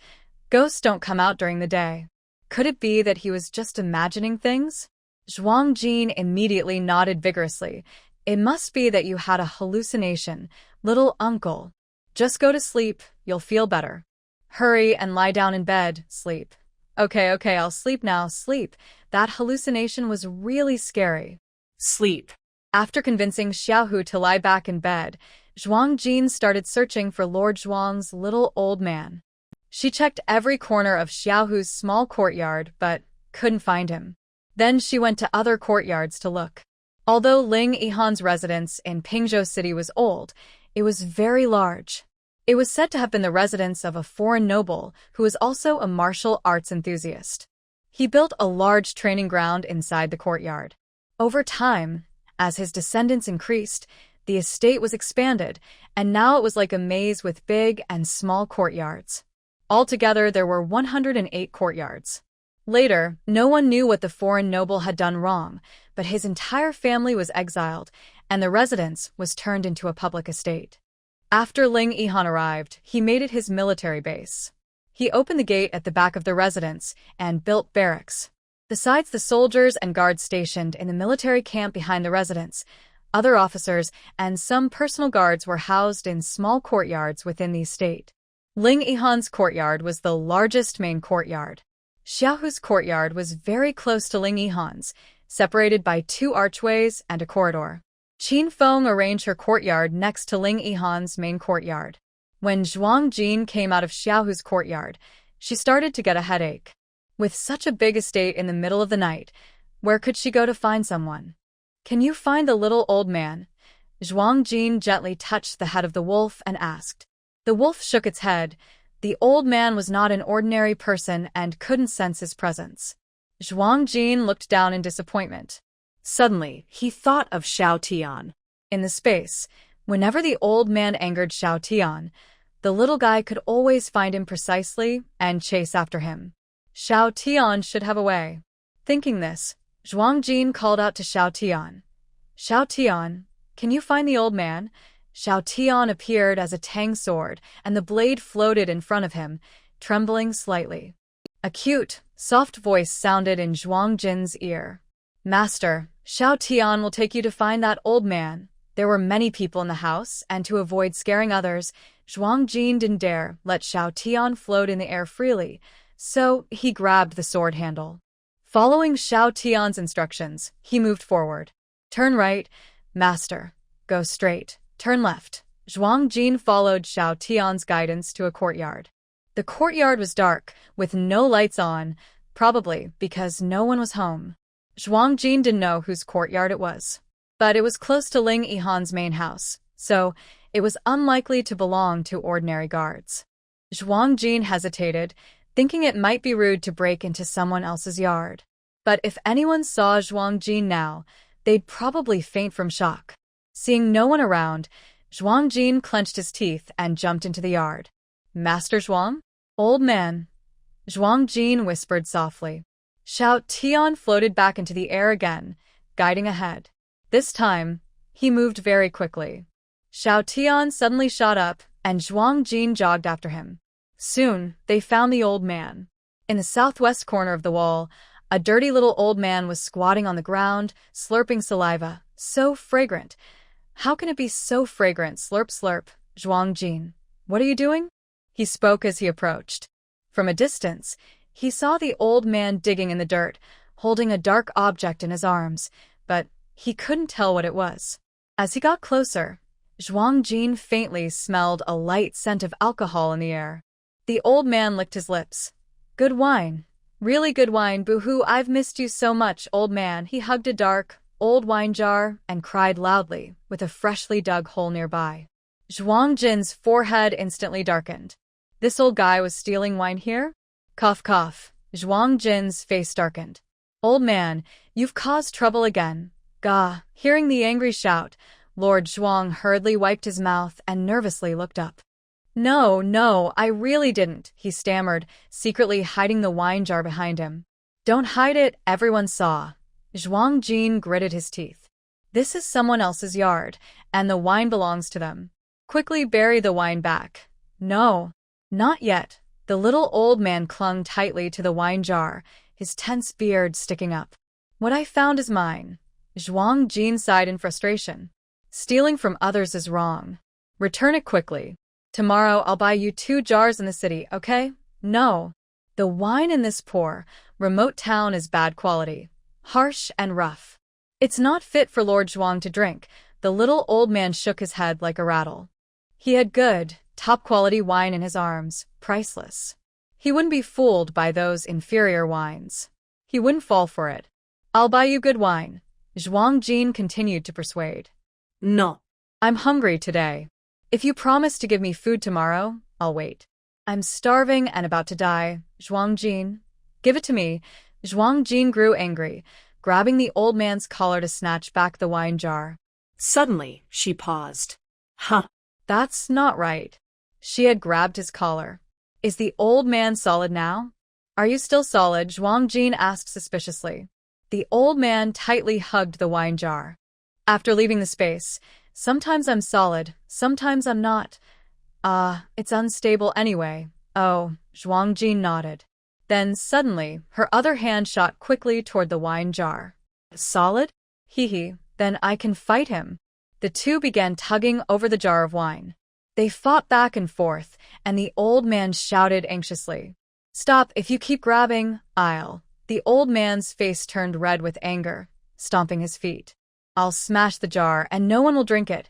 ghosts don't come out during the day. Could it be that he was just imagining things? Zhuang Jin immediately nodded vigorously. It must be that you had a hallucination, little uncle. Just go to sleep, you'll feel better. Hurry and lie down in bed, sleep. Okay, I'll sleep now, sleep. That hallucination was really scary. Sleep. After convincing Xiaohu to lie back in bed, Zhuang Jin started searching for Lord Zhuang's little old man. She checked every corner of Xiaohu's small courtyard, but couldn't find him. Then she went to other courtyards to look. Although Ling Yihan's residence in Pingzhou City was old, it was very large. It was said to have been the residence of a foreign noble who was also a martial arts enthusiast. He built a large training ground inside the courtyard. Over time, as his descendants increased, the estate was expanded, and now it was like a maze with big and small courtyards. Altogether, there were 108 courtyards. Later, no one knew what the foreign noble had done wrong, but his entire family was exiled, and the residence was turned into a public estate. After Ling Yihan arrived, he made it his military base. He opened the gate at the back of the residence and built barracks. Besides the soldiers and guards stationed in the military camp behind the residence, other officers and some personal guards were housed in small courtyards within the estate. Ling Yihan's courtyard was the largest main courtyard. Xiaohu's courtyard was very close to Ling Yihan's, separated by 2 archways and a corridor. Qin Feng arranged her courtyard next to Ling Yihan's main courtyard. When Zhuang Jin came out of Xiaohu's courtyard, she started to get a headache. With such a big estate in the middle of the night, where could she go to find someone? "Can you find the little old man?" Zhuang Jin gently touched the head of the wolf and asked. The wolf shook its head. The old man was not an ordinary person and couldn't sense his presence. Zhuang Jin looked down in disappointment. Suddenly, he thought of Xiao Tian. In the space, whenever the old man angered Xiao Tian, the little guy could always find him precisely and chase after him. Xiao Tian should have a way. Thinking this, Zhuang Jin called out to Xiao Tian. "Xiao Tian, can you find the old man?" Xiao Tian appeared as a tang sword, and the blade floated in front of him, trembling slightly. A cute, soft voice sounded in Zhuang Jin's ear. "Master, Xiao Tian will take you to find that old man." There were many people in the house, and to avoid scaring others, Zhuang Jin didn't dare let Xiao Tian float in the air freely, so he grabbed the sword handle. Following Xiao Tian's instructions, he moved forward. "Turn right, master. Go straight. Turn left." Zhuang Jin followed Xiao Tian's guidance to a courtyard. The courtyard was dark, with no lights on, probably because no one was home. Zhuang Jin didn't know whose courtyard it was. But it was close to Ling Yihan's main house, so it was unlikely to belong to ordinary guards. Zhuang Jin hesitated, thinking it might be rude to break into someone else's yard. But if anyone saw Zhuang Jin now, they'd probably faint from shock. Seeing no one around, Zhuang Jin clenched his teeth and jumped into the yard. "Master Zhuang? Old man," Zhuang Jin whispered softly. Xiao Tian floated back into the air again, guiding ahead. This time, he moved very quickly. Xiao Tian suddenly shot up, and Zhuang Jin jogged after him. Soon, they found the old man. In the southwest corner of the wall, a dirty little old man was squatting on the ground, slurping saliva. So fragrant. "How can it be so fragrant? Slurp, slurp." "Zhuang Jin, what are you doing?" He spoke as he approached. From a distance, he saw the old man digging in the dirt, holding a dark object in his arms, but he couldn't tell what it was. As he got closer, Zhuang Jin faintly smelled a light scent of alcohol in the air. The old man licked his lips. "Good wine. Really good wine. Boo-hoo, I've missed you so much, old man." He hugged a dark, old wine jar and cried loudly, with a freshly dug hole nearby. Zhuang Jin's forehead instantly darkened. This old guy was stealing wine here? Cough, cough. Zhuang Jin's face darkened. "Old man, you've caused trouble again." "Gah." Hearing the angry shout, Lord Zhuang hurriedly wiped his mouth and nervously looked up. No, I really didn't," he stammered, secretly hiding the wine jar behind him. "Don't hide it, everyone saw." Zhuang Jin gritted his teeth. "This is someone else's yard, and the wine belongs to them. Quickly bury the wine back." "No, not yet." The little old man clung tightly to the wine jar, his tense beard sticking up. "What I found is mine." Zhuang Jin sighed in frustration. "Stealing from others is wrong. Return it quickly. Tomorrow I'll buy you 2 jars in the city, okay?" "No. The wine in this poor, remote town is bad quality. Harsh and rough." It's not fit for Lord Zhuang to drink. The little old man shook his head like a rattle. He had good, top-quality wine in his arms, priceless. He wouldn't be fooled by those inferior wines. He wouldn't fall for it. I'll buy you good wine. Zhuang Jin continued to persuade.
No.
I'm hungry today. If you promise to give me food tomorrow, I'll wait. I'm starving and about to die. Zhuang Jin, give it to me. Zhuang Jin grew angry, grabbing the old man's collar to snatch back the wine jar.
Suddenly, she paused. Huh.
That's not right. She had grabbed his collar. Is the old man solid now? Are you still solid? Zhuang Jin asked suspiciously. The old man tightly hugged the wine jar. After leaving the space, sometimes I'm solid, sometimes I'm not. It's unstable anyway. Oh, Zhuang Jin nodded. Then suddenly, her other hand shot quickly toward the wine jar. Solid? Hee, then I can fight him. The two began tugging over the jar of wine. They fought back and forth, and the old man shouted anxiously. Stop, if you keep grabbing, I'll. The old man's face turned red with anger, stomping his feet. I'll smash the jar and no one will drink it.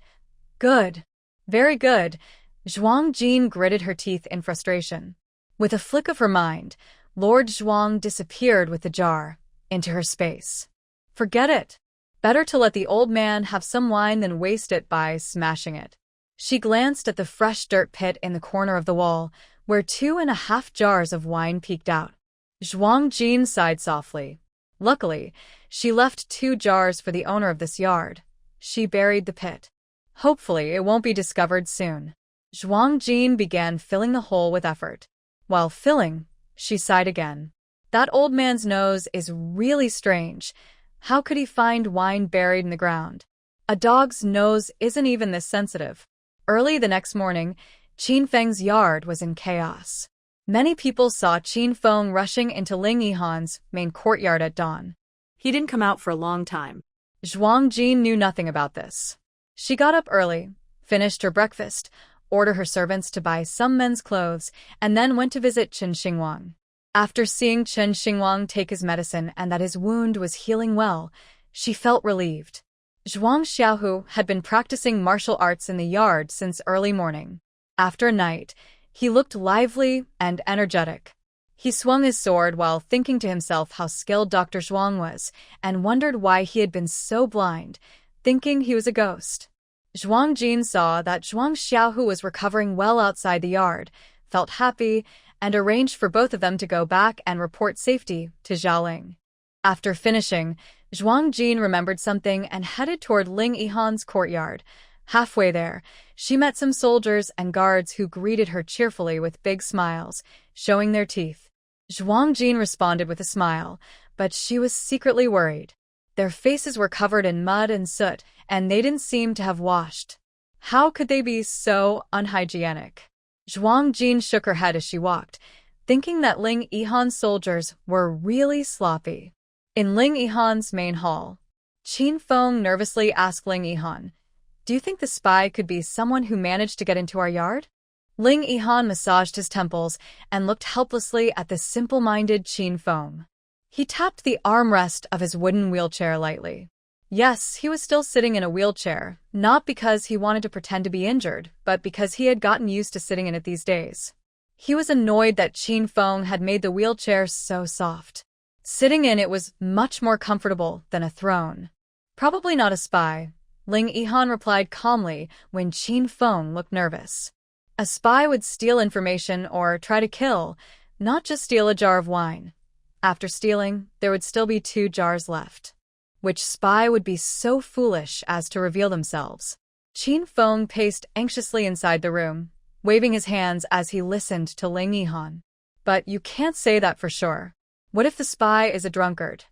Good. Very good. Zhuang Jin gritted her teeth in frustration. With a flick of her mind, Lord Zhuang disappeared with the jar into her space. Forget it. Better to let the old man have some wine than waste it by smashing it. She glanced at the fresh dirt pit in the corner of the wall, where 2.5 jars of wine peeked out. Zhuang Jin sighed softly. Luckily, she left 2 jars for the owner of this yard. She buried the pit. Hopefully, it won't be discovered soon. Zhuang Jin began filling the hole with effort. While filling, she sighed again. That old man's nose is really strange. How could he find wine buried in the ground? A dog's nose isn't even this sensitive. Early the next morning, Qin Feng's yard was in chaos. Many people saw Qin Feng rushing into Ling Yihan's main courtyard at dawn.
He didn't come out for a long time.
Zhuang Jin knew nothing about this. She got up early, finished her breakfast, ordered her servants to buy some men's clothes, and then went to visit Chen Xingwang. After seeing Chen Xingwang take his medicine and that his wound was healing well, she felt relieved. Zhuang Xiaohu had been practicing martial arts in the yard since early morning. After a night, he looked lively and energetic. He swung his sword while thinking to himself how skilled Dr. Zhuang was, and wondered why he had been so blind, thinking he was a ghost. Zhuang Jin saw that Zhuang Xiaohu was recovering well outside the yard, felt happy, and arranged for both of them to go back and report safety to Xiaoling. After finishing, Zhuang Jin remembered something and headed toward Ling Yihan's courtyard. Halfway there, she met some soldiers and guards who greeted her cheerfully with big smiles, showing their teeth. Zhuang Jin responded with a smile, but she was secretly worried. Their faces were covered in mud and soot, and they didn't seem to have washed. How could they be so unhygienic? Zhuang Jin shook her head as she walked, thinking that Ling Yihan's soldiers were really sloppy. In Ling Yihan's main hall, Qin Feng nervously asked Ling Yihan, "Do you think the spy could be someone who managed to get into our yard?" Ling Yihan massaged his temples and looked helplessly at the simple-minded Qin Feng. He tapped the armrest of his wooden wheelchair lightly. Yes, he was still sitting in a wheelchair, not because he wanted to pretend to be injured, but because he had gotten used to sitting in it these days. He was annoyed that Qin Feng had made the wheelchair so soft. Sitting in it was much more comfortable than a throne. Probably not a spy, Ling Yihan replied calmly when Qin Feng looked nervous. A spy would steal information or try to kill, not just steal a jar of wine. After stealing, there would still be 2 jars left. Which spy would be so foolish as to reveal themselves? Qin Feng paced anxiously inside the room, waving his hands as he listened to Ling Yihan. But you can't say that for sure. What if the spy is a drunkard?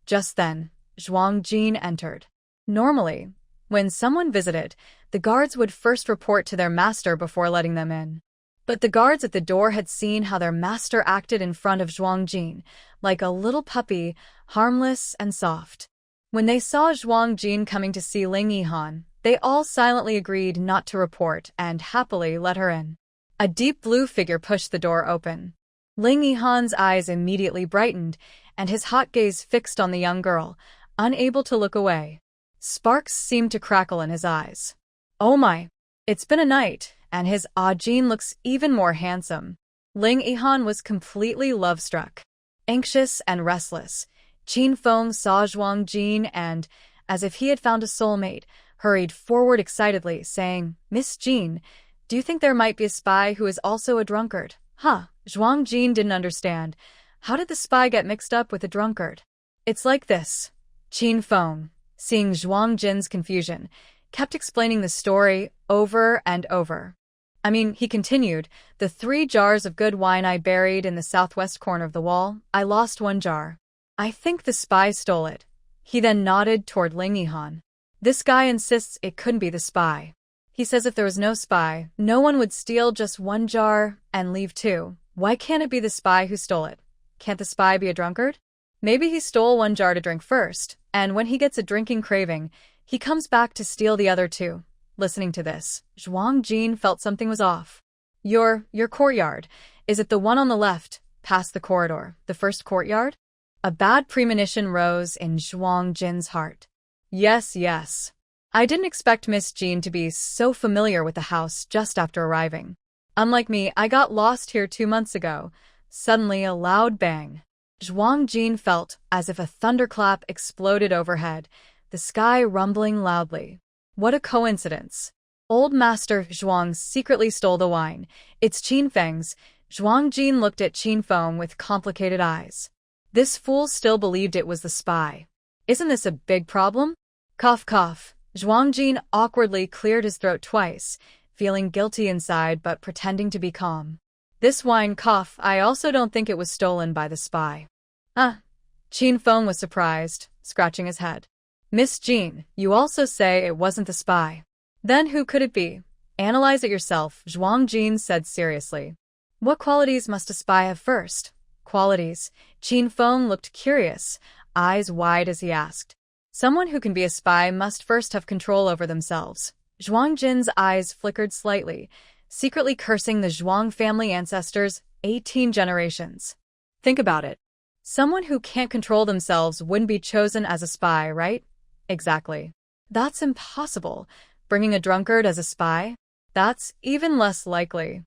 Just then, Zhuang Jin entered. Normally, when someone visited, the guards would first report to their master before letting them in. But the guards at the door had seen how their master acted in front of Zhuang Jin, like a little puppy, harmless and soft. When they saw Zhuang Jin coming to see Ling Yihan, they all silently agreed not to report and happily let her in. A deep blue figure pushed the door open. Ling Yihan's eyes immediately brightened, and his hot gaze fixed on the young girl, unable to look away. Sparks seemed to crackle in his eyes. Oh my! It's been a night, and his Jin looks even more handsome. Ling Yihan was completely love-struck. Anxious and restless, Qin Feng saw Zhuang Jin and, as if he had found a soulmate, hurried forward excitedly, saying, "Miss Jin, do you think there might be a spy who is also a drunkard?" Huh, Zhuang Jin didn't understand. How did the spy get mixed up with a drunkard? It's like this. Qin Feng, seeing Zhuang Jin's confusion, kept explaining the story over and over. I mean, he continued, the 3 jars of good wine I buried in the southwest corner of the wall, I lost 1 jar. I think the spy stole it. He then nodded toward Ling Yihan. This guy insists it couldn't be the spy. He says if there was no spy, no one would steal just 1 jar and leave 2. Why can't it be the spy who stole it? Can't the spy be a drunkard? Maybe he stole 1 jar to drink first, and when he gets a drinking craving, he comes back to steal the other 2. Listening to this, Zhuang Jin felt something was off. Your courtyard, is it the one on the left, past the corridor, the first courtyard? A bad premonition rose in Zhuang Jin's heart. Yes. I didn't expect Miss Jin to be so familiar with the house just after arriving. Unlike me, I got lost here 2 months ago. Suddenly, a loud bang. Zhuang Jin felt as if a thunderclap exploded overhead, the sky rumbling loudly. What a coincidence. Old Master Zhuang secretly stole the wine. It's Qin Feng's. Zhuang Jin looked at Qin Feng with complicated eyes. This fool still believed it was the spy. Isn't this a big problem? Cough, cough. Zhuang Jin awkwardly cleared his throat twice, feeling guilty inside but pretending to be calm. This wine, cough, I also don't think it was stolen by the spy. Qin Feng was surprised, scratching his head. Miss Jin, you also say it wasn't the spy. Then who could it be? Analyze it yourself, Zhuang Jin said seriously. What qualities must a spy have first? Qualities? Qin Feng looked curious, eyes wide as he asked. Someone who can be a spy must first have control over themselves. Zhuang Jin's eyes flickered slightly, secretly cursing the Zhuang family ancestors 18 generations. Think about it. Someone who can't control themselves wouldn't be chosen as a spy, right? Exactly. That's impossible. Bringing a drunkard as a spy? That's even less likely.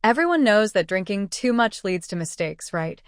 Everyone knows that drinking too much leads to mistakes, right?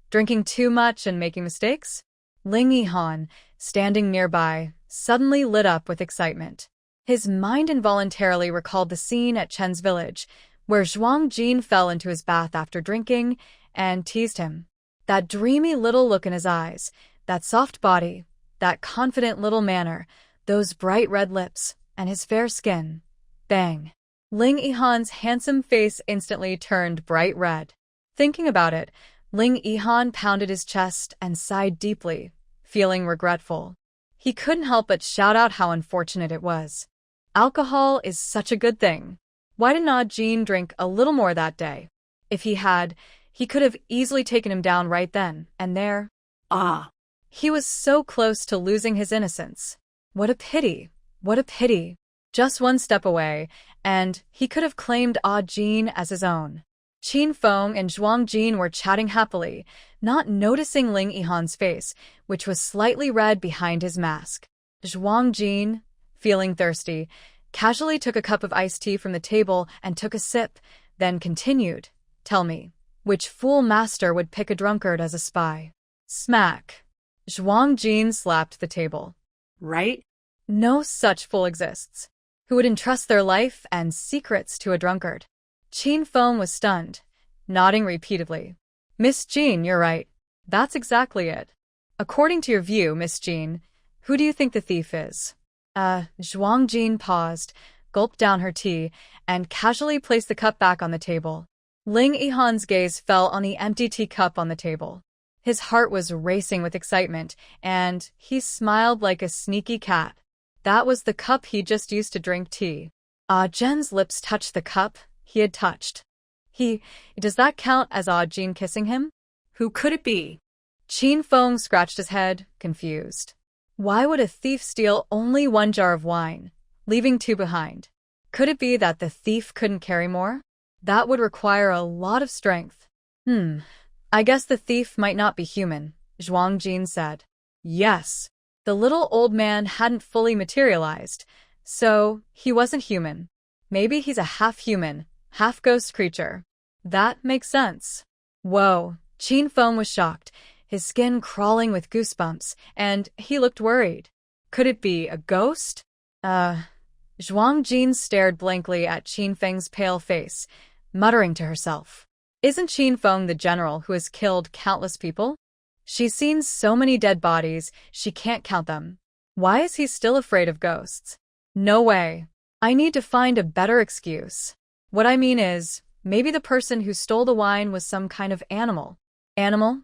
Drinking too much and making mistakes? Ling Yihan, standing nearby, suddenly lit up with excitement. His mind involuntarily recalled the scene at Chen's village, where Zhuang Jin fell into his bath after drinking and teased him. That dreamy little look in his eyes, that soft body, that confident little manner, those bright red lips, and his fair skin. Bang! Ling Yihan's handsome face instantly turned bright red. Thinking about it, Ling Yihan pounded his chest and sighed deeply, feeling regretful. He couldn't help but shout out how unfortunate it was. Alcohol is such a good thing. Why didn't Jin drink a little more that day? If he had, he could have easily taken him down right then and there. He was so close to losing his innocence. What a pity. What a pity. Just 1 step away, and he could have claimed Jin as his own. Qin Feng and Zhuang Jin were chatting happily, not noticing Ling Yihan's face, which was slightly red behind his mask. Zhuang Jin, feeling thirsty, casually took a cup of iced tea from the table and took a sip, then continued, "Tell me, which fool master would pick a drunkard as a spy?" Smack. Zhuang Jin slapped the table. Right? No such fool exists. Who would entrust their life and secrets to a drunkard? Qin Feng was stunned, nodding repeatedly. Miss Jin, you're right. That's exactly it. According to your view, Miss Jin, who do you think the thief is? Zhuang Jin paused, gulped down her tea, and casually placed the cup back on the table. Ling Yihan's gaze fell on the empty teacup on the table. His heart was racing with excitement, and he smiled like a sneaky cat. That was the cup he just used to drink tea. Jin's lips touched the cup he had touched. Does that count as Jin kissing him? Who could it be? Qin Feng scratched his head, confused. Why would a thief steal only 1 jar of wine, leaving 2 behind? Could it be that the thief couldn't carry more? That would require a lot of strength. I guess the thief might not be human, Zhuang Jin said. Yes. The little old man hadn't fully materialized, so he wasn't human. Maybe he's a half-human, half-ghost creature. That makes sense. Whoa, Qin Feng was shocked, his skin crawling with goosebumps, and he looked worried. Could it be a ghost? Zhuang Jin stared blankly at Qin Feng's pale face, muttering to herself. Isn't Qin Feng the general who has killed countless people? She's seen so many dead bodies, she can't count them. Why is he still afraid of ghosts? No way. I need to find a better excuse. What I mean is, maybe the person who stole the wine was some kind of animal. Animal?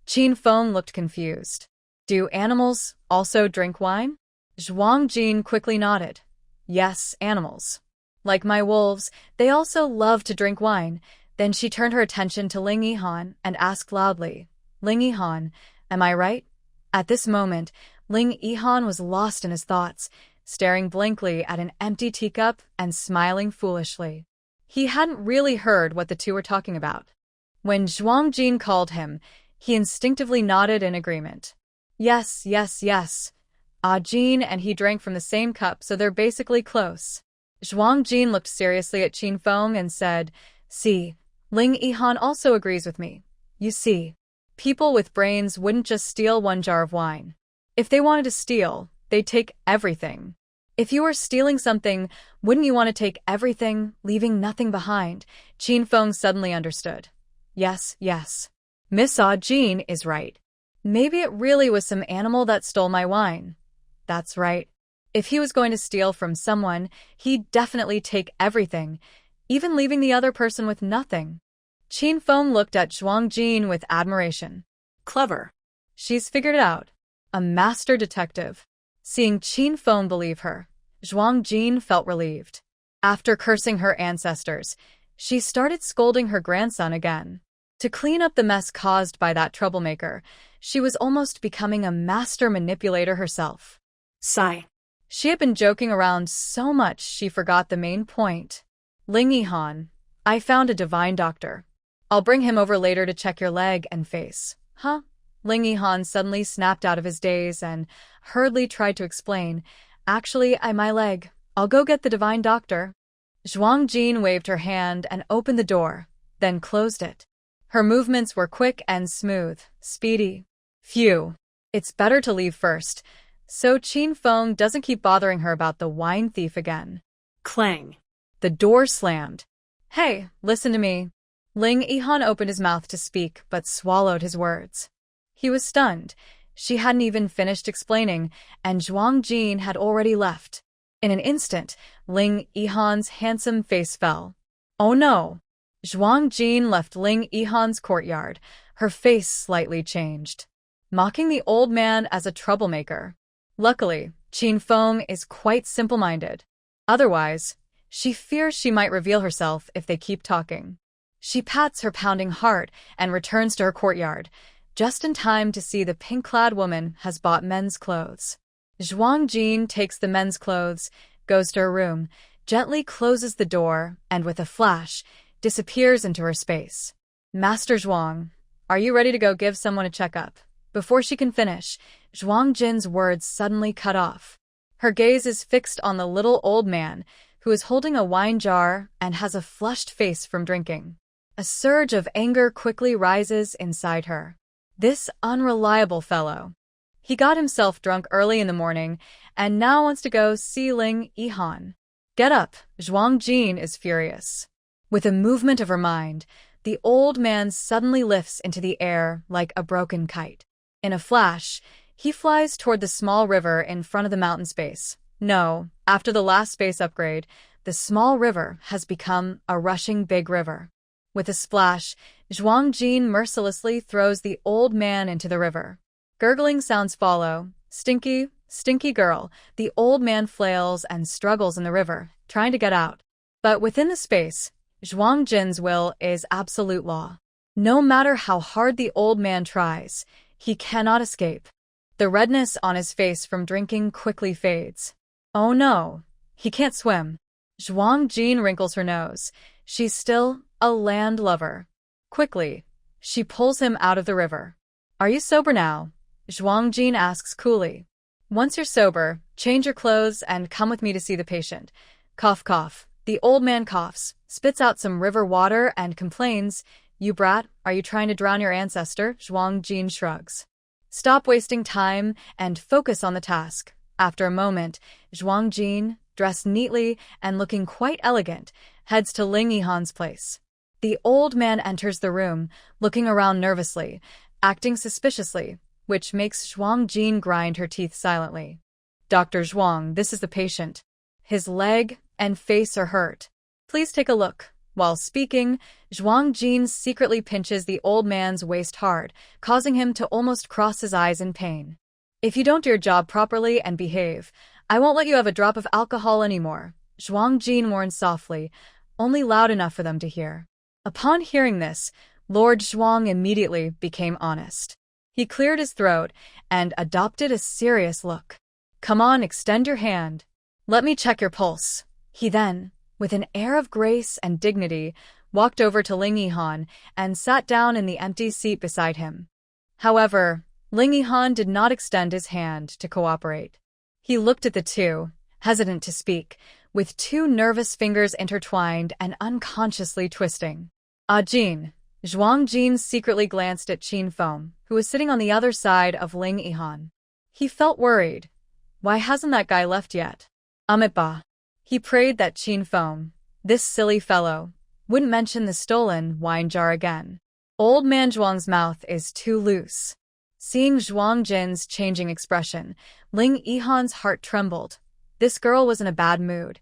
Qin Feng looked confused. Do animals also drink wine? Zhuang Jin quickly nodded. Yes, animals. Like my wolves, they also love to drink wine. Then she turned her attention to Ling Yihan and asked loudly, Ling Yihan, am I right? At this moment, Ling Yihan was lost in his thoughts, staring blankly at an empty teacup and smiling foolishly. He hadn't really heard what the two were talking about. When Zhuang Jin called him, he instinctively nodded in agreement. Yes, yes, yes. Jin and he drank from the same cup, so they're basically close. Zhuang Jin looked seriously at Qin Feng and said, See, Ling Yihan also agrees with me. You see, people with brains wouldn't just steal one jar of wine. If they wanted to steal, they'd take everything. If you were stealing something, wouldn't you want to take everything, leaving nothing behind? Qin Feng suddenly understood. Yes, yes. Miss Jin is right. Maybe it really was some animal that stole my wine. That's right. If he was going to steal from someone, he'd definitely take everything, even leaving the other person with nothing. Qin Feng looked at Zhuang Jin with admiration.
Clever.
She's figured it out. A master detective. Seeing Qin Feng believe her, Zhuang Jin felt relieved. After cursing her ancestors, she started scolding her grandson again. To clean up the mess caused by that troublemaker, she was almost becoming a master manipulator herself.
Sigh.
She had been joking around so much she forgot the main point. Ling Yihan, I found a divine doctor. I'll bring him over later to check your leg and face. Huh? Ling Yihan suddenly snapped out of his daze and hurriedly tried to explain. Actually, my leg. I'll go get the divine doctor. Zhuang Jin waved her hand and opened the door, then closed it. Her movements were quick and smooth, speedy. Phew. It's better to leave first, so Qin Feng doesn't keep bothering her about the wine thief again.
Clang.
The door slammed. Hey, listen to me. Ling Yihan opened his mouth to speak, but swallowed his words. He was stunned. She hadn't even finished explaining, and Zhuang Jin had already left. In an instant, Ling Yihan's handsome face fell. Oh no! Zhuang Jin left Ling Yihan's courtyard, her face slightly changed, mocking the old man as a troublemaker. Luckily, Qin Feng is quite simple-minded. Otherwise, she fears she might reveal herself if they keep talking. She pats her pounding heart and returns to her courtyard, just in time to see the pink-clad woman has bought men's clothes. Zhuang Jin takes the men's clothes, goes to her room, gently closes the door, and with a flash, disappears into her space. Master Zhuang, are you ready to go give someone a checkup? Before she can finish, Zhuang Jin's words suddenly cut off. Her gaze is fixed on the little old man, who is holding a wine jar and has a flushed face from drinking. A surge of anger quickly rises inside her. This unreliable fellow. He got himself drunk early in the morning and now wants to go see Ling Yihan. Get up, Zhuang Jin is furious. With a movement of her mind, the old man suddenly lifts into the air like a broken kite. In a flash, he flies toward the small river in front of the mountain space. No, after the last space upgrade, the small river has become a rushing big river. With a splash, Zhuang Jin mercilessly throws the old man into the river. Gurgling sounds follow. Stinky, stinky girl. The old man flails and struggles in the river, trying to get out. But within the space, Zhuang Jin's will is absolute law. No matter how hard the old man tries, he cannot escape. The redness on his face from drinking quickly fades. Oh no, he can't swim. Zhuang Jin wrinkles her nose. She's still a land lover. Quickly, she pulls him out of the river. Are you sober now? Zhuang Jin asks coolly. Once you're sober, change your clothes and come with me to see the patient. Cough, cough. The old man coughs, spits out some river water, and complains, "You brat, are you trying to drown your ancestor?" Zhuang Jin shrugs. Stop wasting time and focus on the task. After a moment, Zhuang Jin, dressed neatly and looking quite elegant, heads to Ling Yihan's place. The old man enters the room, looking around nervously, acting suspiciously, which makes Zhuang Jin grind her teeth silently. "Dr. Zhuang, this is the patient. His leg and face are hurt. Please take a look." While speaking, Zhuang Jin secretly pinches the old man's waist hard, causing him to almost cross his eyes in pain. "If you don't do your job properly and behave, I won't let you have a drop of alcohol anymore," Zhuang Jin warns softly, only loud enough for them to hear. Upon hearing this, Lord Zhuang immediately became honest. He cleared his throat and adopted a serious look. "Come on, extend your hand. Let me check your pulse." He then, with an air of grace and dignity, walked over to Ling Yihan and sat down in the empty seat beside him. However, Ling Yihan did not extend his hand to cooperate. He looked at the two, hesitant to speak, with two nervous fingers intertwined and unconsciously twisting. "Ah, Jin." Zhuang Jin secretly glanced at Qin Feng, who was sitting on the other side of Ling Yihan. He felt worried. Why hasn't that guy left yet? Ba. He prayed that Qin Feng, this silly fellow, wouldn't mention the stolen wine jar again. Old man Zhuang's mouth is too loose. Seeing Zhuang Jin's changing expression, Ling Yihan's heart trembled. This girl was in a bad mood.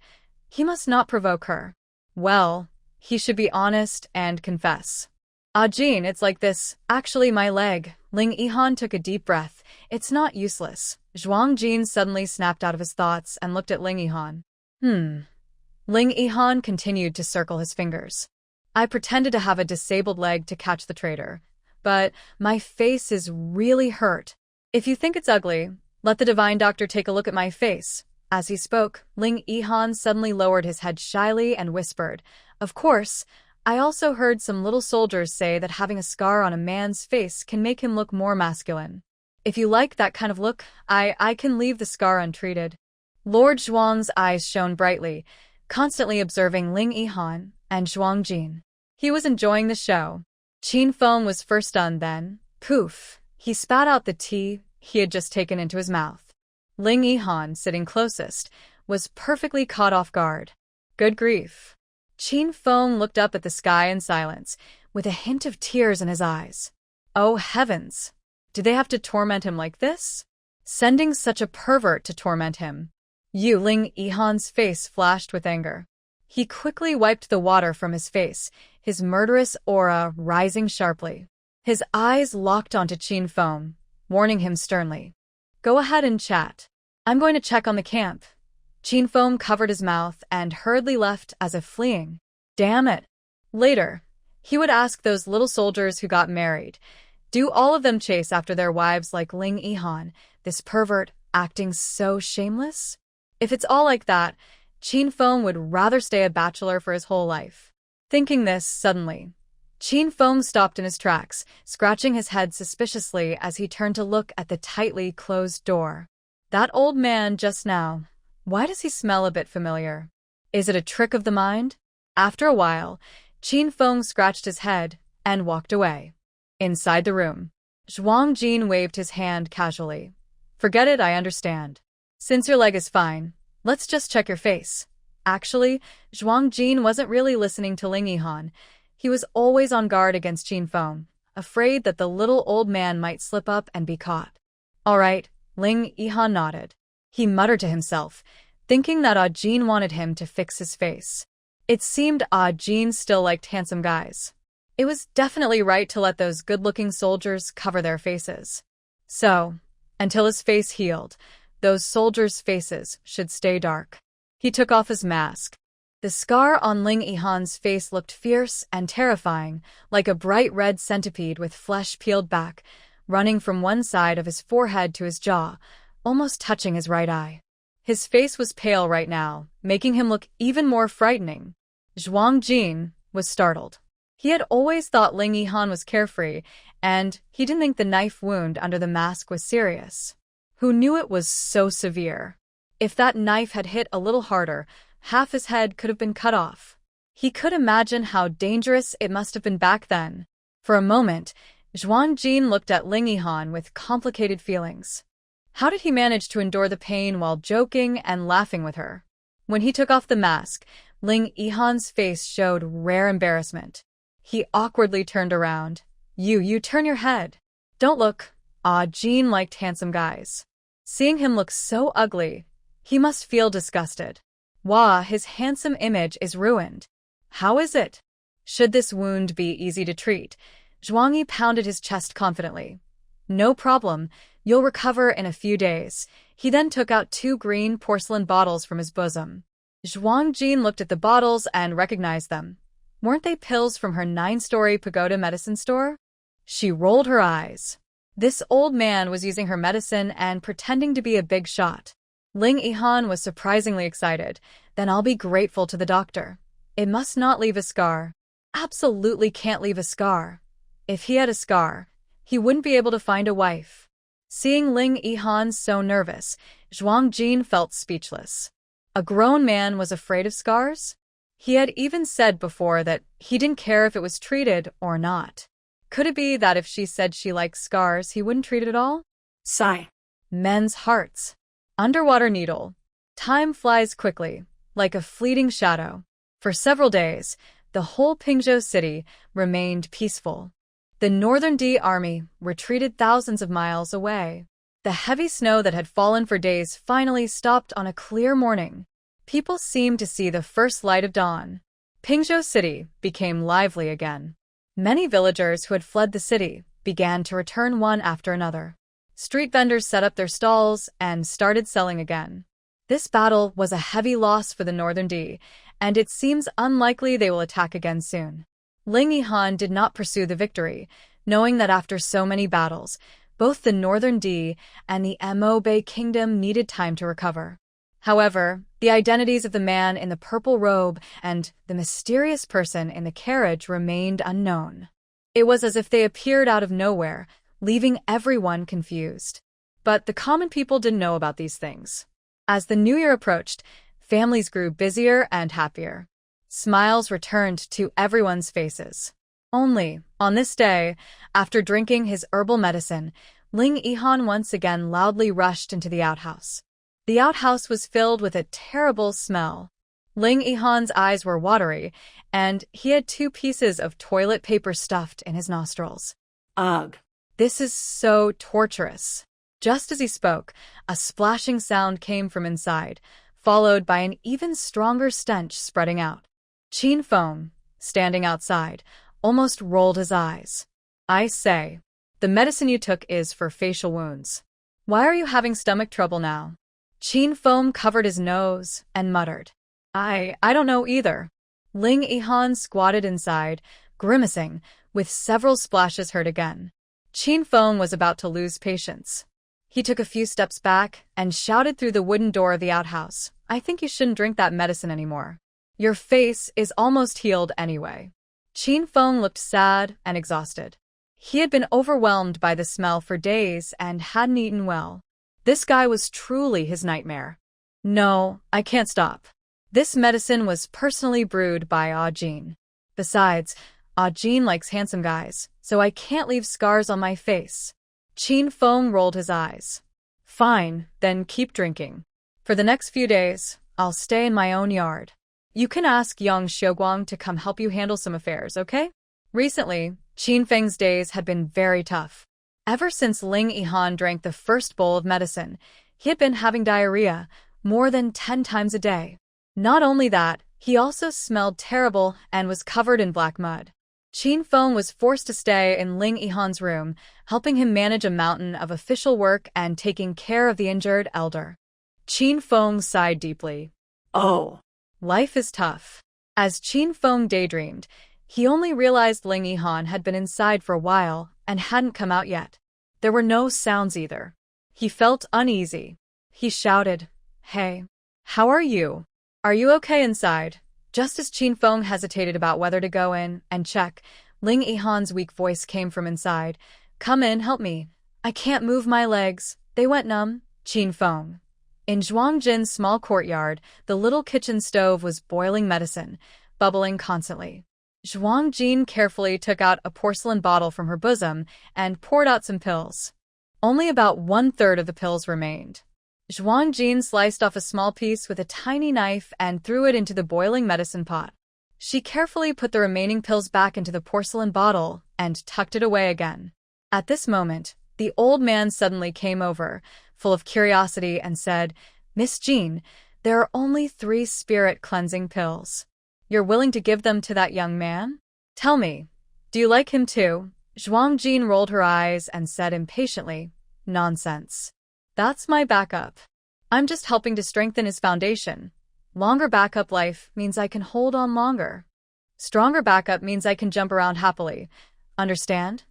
He must not provoke her. Well, he should be honest and confess. "Ah, Jin, it's like this. Actually, my leg." Ling Yihan took a deep breath. "It's not useless." Zhuang Jin suddenly snapped out of his thoughts and looked at Ling Yihan. Ling Yihan continued to circle his fingers. "I pretended to have a disabled leg to catch the traitor, but my face is really hurt. If you think it's ugly, let the divine doctor take a look at my face." As he spoke, Ling Yihan suddenly lowered his head shyly and whispered, "Of course, I also heard some little soldiers say that having a scar on a man's face can make him look more masculine. If you like that kind of look, I can leave the scar untreated." Lord Zhuang's eyes shone brightly, constantly observing Ling Yihan and Zhuang Jin. He was enjoying the show. Qin Feng was first stunned then. Poof! He spat out the tea he had just taken into his mouth. Ling Yihan, sitting closest, was perfectly caught off guard. Good grief. Qin Feng looked up at the sky in silence, with a hint of tears in his eyes. Oh heavens! Did they have to torment him like this? Sending such a pervert to torment him. Ling Yihan's face flashed with anger. He quickly wiped the water from his face, his murderous aura rising sharply. His eyes locked onto Qin Feng, warning him sternly. "Go ahead and chat. I'm going to check on the camp." Qin Feng covered his mouth and hurriedly left as if fleeing. Damn it. Later, he would ask those little soldiers who got married, do all of them chase after their wives like Ling Yihan, this pervert acting so shameless? If it's all like that, Qin Feng would rather stay a bachelor for his whole life. Thinking this, suddenly, Qin Feng stopped in his tracks, scratching his head suspiciously as he turned to look at the tightly closed door. That old man just now, why does he smell a bit familiar? Is it a trick of the mind? After a while, Qin Feng scratched his head and walked away. Inside the room, Zhuang Jin waved his hand casually. "Forget it, I understand. Since your leg is fine, let's just check your face." Actually, Zhuang Jin wasn't really listening to Ling Yihan. He was always on guard against Qin Feng, afraid that the little old man might slip up and be caught. "All right," Ling Yihan nodded. He muttered to himself, thinking that Ah Jin wanted him to fix his face. It seemed Ah Jin still liked handsome guys. It was definitely right to let those good-looking soldiers cover their faces. So, until his face healed, those soldiers' faces should stay dark. He took off his mask. The scar on Ling Yihan's face looked fierce and terrifying, like a bright red centipede with flesh peeled back, running from one side of his forehead to his jaw, almost touching his right eye. His face was pale right now, making him look even more frightening. Zhuang Jin was startled. He had always thought Ling Yihan was carefree, and he didn't think the knife wound under the mask was serious. Who knew it was so severe? If that knife had hit a little harder, half his head could have been cut off. He could imagine how dangerous it must have been back then. For a moment, Zhuang Jin looked at Ling Yihan with complicated feelings. How did he manage to endure the pain while joking and laughing with her? When he took off the mask, Ling Yihan's face showed rare embarrassment. He awkwardly turned around. You turn your head. Don't look. Jin liked handsome guys. Seeing him look so ugly, he must feel disgusted. His handsome image is ruined. How is it? Should this wound be easy to treat? Zhuangyi pounded his chest confidently. No problem, you'll recover in a few days. He then took out 2 green porcelain bottles from his bosom. Zhuang Jin looked at the bottles and recognized them. Weren't they pills from her 9-story pagoda medicine store? She rolled her eyes. This old man was using her medicine and pretending to be a big shot. Ling Yihan was surprisingly excited. Then I'll be grateful to the doctor. It must not leave a scar. Absolutely can't leave a scar. If he had a scar, he wouldn't be able to find a wife. Seeing Ling Yihan so nervous, Zhuang Jin felt speechless. A grown man was afraid of scars? He had even said before that he didn't care if it was treated or not. Could it be that if she said she likes scars, he wouldn't treat it at all?
Sigh.
Men's hearts. Underwater needle. Time flies quickly, like a fleeting shadow. For several days, the whole Pingzhou city remained peaceful. The Northern D army retreated thousands of miles away. The heavy snow that had fallen for days finally stopped on a clear morning. People seemed to see the first light of dawn. Pingzhou city became lively again. Many villagers who had fled the city began to return one after another. Street vendors set up their stalls and started selling again. This battle was a heavy loss for the Northern D, and it seems unlikely they will attack again soon. Ling Yihan did not pursue the victory, knowing that after so many battles, both the Northern D and the Mo Bay Kingdom needed time to recover. However, the identities of the man in the purple robe and the mysterious person in the carriage remained unknown. It was as if they appeared out of nowhere, leaving everyone confused. But the common people didn't know about these things. As the new year approached, families grew busier and happier. Smiles returned to everyone's faces. Only, on this day, after drinking his herbal medicine, Ling Yihan once again loudly rushed into the outhouse. The outhouse was filled with a terrible smell. Ling Yihan's eyes were watery, and he had 2 pieces of toilet paper stuffed in his nostrils.
Ugh.
This is so torturous. Just as he spoke, a splashing sound came from inside, followed by an even stronger stench spreading out. Qin Feng, standing outside, almost rolled his eyes. I say, the medicine you took is for facial wounds. Why are you having stomach trouble now? Qin Feng covered his nose and muttered. I don't know either. Ling Yihan squatted inside, grimacing, with several splashes heard again. Qin Feng was about to lose patience. He took a few steps back and shouted through the wooden door of the outhouse. I think you shouldn't drink that medicine anymore. Your face is almost healed anyway. Qin Feng looked sad and exhausted. He had been overwhelmed by the smell for days and hadn't eaten well. This guy was truly his nightmare. No, I can't stop. This medicine was personally brewed by Jin. Besides, Jin likes handsome guys, so I can't leave scars on my face. Qin Feng rolled his eyes. Fine, then keep drinking. For the next few days, I'll stay in my own yard. You can ask young Xiaoguang to come help you handle some affairs, okay? Recently, Qin Feng's days had been very tough. Ever since Ling Yihan drank the first bowl of medicine, he had been having diarrhea more than 10 times a day. Not only that, he also smelled terrible and was covered in black mud. Qin Feng was forced to stay in Ling Yihan's room, helping him manage a mountain of official work and taking care of the injured elder. Qin Feng sighed deeply.
Oh.
Life is tough. As Qin Feng daydreamed, he only realized Ling Yihan had been inside for a while and hadn't come out yet. There were no sounds either. He felt uneasy. He shouted, Hey, how are you? Are you okay inside? Just as Qin Feng hesitated about whether to go in and check, Ling Yihan's weak voice came from inside. Come in, help me. I can't move my legs. They went numb. Qin Feng. In Zhuangjin's small courtyard, the little kitchen stove was boiling medicine, bubbling constantly. Zhuangjin carefully took out a porcelain bottle from her bosom and poured out some pills. Only about 1/3 of the pills remained. Zhuangjin sliced off a small piece with a tiny knife and threw it into the boiling medicine pot. She carefully put the remaining pills back into the porcelain bottle and tucked it away again. At this moment, the old man suddenly came over, full of curiosity, and said, "Miss Jean, there are only 3 spirit cleansing pills. You're willing to give them to that young man? Tell me, do you like him too?" Zhuangjin rolled her eyes and said impatiently, "Nonsense. That's my backup. I'm just helping to strengthen his foundation. Longer backup life means I can hold on longer. Stronger backup means I can jump around happily. Understand?"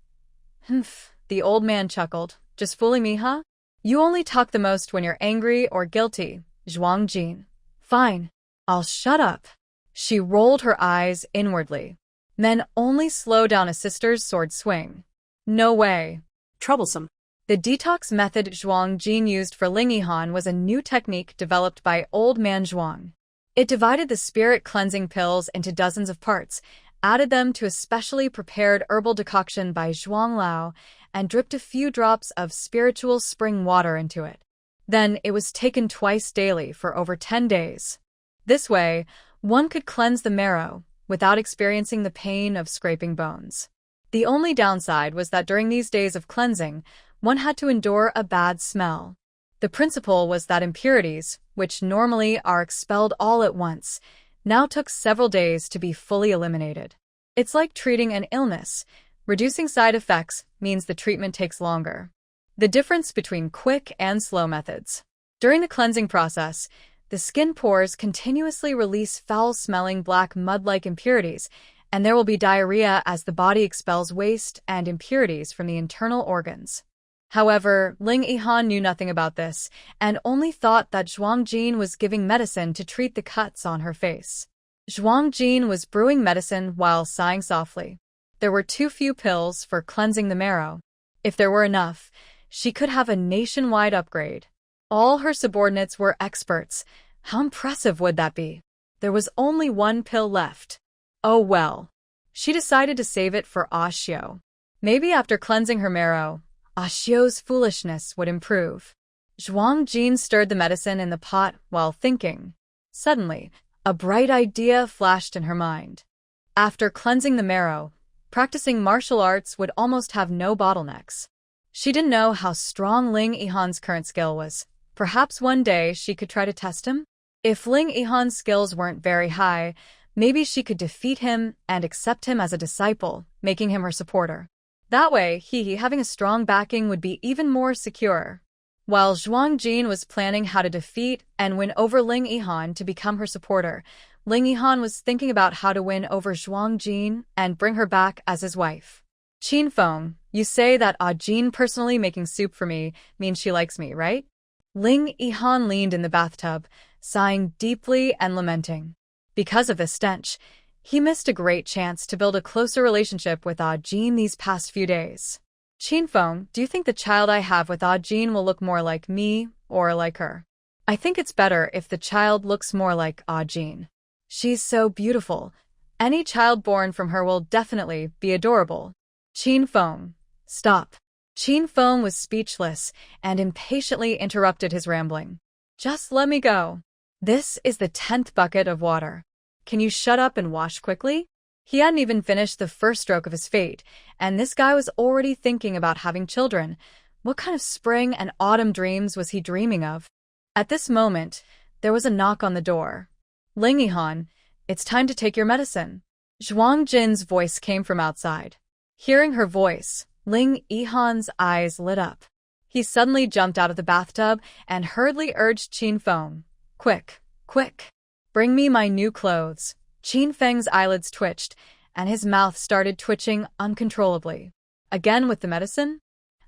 "Humph," the old man chuckled. "Just fooling me, huh? You only talk the most when you're angry or guilty, Zhuangjin. Fine, I'll shut up." She rolled her eyes inwardly. Men only slow down a sister's sword swing. No way.
Troublesome.
The detox method Zhuangjin used for Ling Yihan was a new technique developed by Old Man Zhuang. It divided the spirit cleansing pills into dozens of parts, added them to a specially prepared herbal decoction by Zhuang Lao, and dripped a few drops of spiritual spring water into it. Then it was taken twice daily for over 10 days. This way, one could cleanse the marrow without experiencing the pain of scraping bones. The only downside was that during these days of cleansing, one had to endure a bad smell. The principle was that impurities, which normally are expelled all at once, now took several days to be fully eliminated. It's like treating an illness. Reducing side effects means the treatment takes longer. The difference between quick and slow methods. During the cleansing process, the skin pores continuously release foul-smelling black mud-like impurities, and there will be diarrhea as the body expels waste and impurities from the internal organs. However, Ling Yihan knew nothing about this, and only thought that Zhuangjin was giving medicine to treat the cuts on her face. Zhuangjin was brewing medicine while sighing softly. There were too few pills for cleansing the marrow. If there were enough, she could have a nationwide upgrade. All her subordinates were experts. How impressive would that be? There was only 1 pill left. Oh well. She decided to save it for Ah Xiu. Maybe after cleansing her marrow, Ah Xiu's foolishness would improve. Zhuangjin stirred the medicine in the pot while thinking. Suddenly, a bright idea flashed in her mind. After cleansing the marrow, practicing martial arts would almost have no bottlenecks. She didn't know how strong Ling Yihan's current skill was. Perhaps one day she could try to test him? If Ling Yihan's skills weren't very high, maybe she could defeat him and accept him as a disciple, making him her supporter. That way, he having a strong backing would be even more secure. While Zhuangjin was planning how to defeat and win over Ling Yihan to become her supporter, Ling Yihan was thinking about how to win over Zhuangjin and bring her back as his wife. "Qin Feng, you say that Jin personally making soup for me means she likes me, right?" Ling Yihan leaned in the bathtub, sighing deeply and lamenting. Because of the stench, he missed a great chance to build a closer relationship with Jin these past few days. "Qin Feng, do you think the child I have with Jin will look more like me or like her?" "I think it's better if the child looks more like Jin. She's so beautiful. Any child born from her will definitely be adorable." "Qin Feng, stop." Qin Feng was speechless and impatiently interrupted his rambling. "Just let me go. This is the 10th bucket of water. Can you shut up and wash quickly?" He hadn't even finished the first stroke of his fate, and this guy was already thinking about having children. What kind of spring and autumn dreams was he dreaming of? At this moment, there was a knock on the door. "Ling Yihan, it's time to take your medicine." Zhuangjin's voice came from outside. Hearing her voice, Ling Yihan's eyes lit up. He suddenly jumped out of the bathtub and hurriedly urged Qin Feng, "Quick, quick, bring me my new clothes." Qin Feng's eyelids twitched, and his mouth started twitching uncontrollably. "Again with the medicine?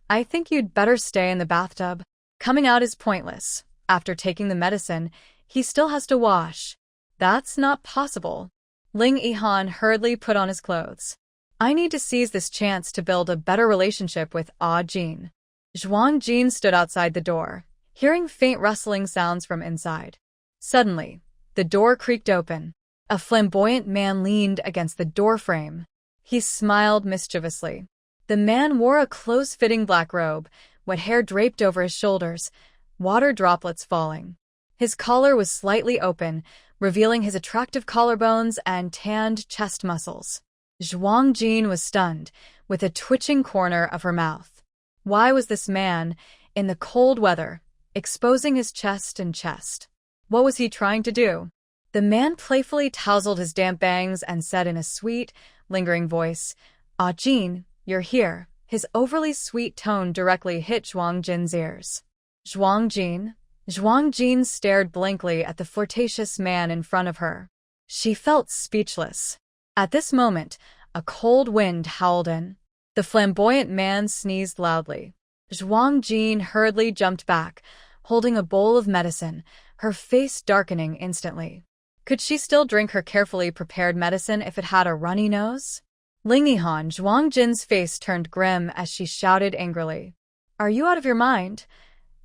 I think you'd better stay in the bathtub. Coming out is pointless. After taking the medicine, he still has to wash." "That's not possible." Ling Yihan hurriedly put on his clothes. "I need to seize this chance to build a better relationship with Jin." Zhuangjin stood outside the door, hearing faint rustling sounds from inside. Suddenly, the door creaked open. A flamboyant man leaned against the doorframe. He smiled mischievously. The man wore a close-fitting black robe, wet hair draped over his shoulders, water droplets falling. His collar was slightly open, revealing his attractive collarbones and tanned chest muscles. Zhuang Jin was stunned, with a twitching corner of her mouth. Why was this man, in the cold weather, exposing his chest and chest? What was he trying to do? The man playfully tousled his damp bangs and said in a sweet, lingering voice, "Ah, Jin, you're here." His overly sweet tone directly hit Zhuang Jin's ears. Zhuang Jin? Zhuang Jin stared blankly at the flirtatious man in front of her. She felt speechless. At this moment, a cold wind howled in. The flamboyant man sneezed loudly. Zhuang Jin hurriedly jumped back, holding a bowl of medicine, her face darkening instantly. Could she still drink her carefully prepared medicine if it had a runny nose? Ling Yihan, Zhuang Jin's face turned grim as she shouted angrily. "Are you out of your mind?"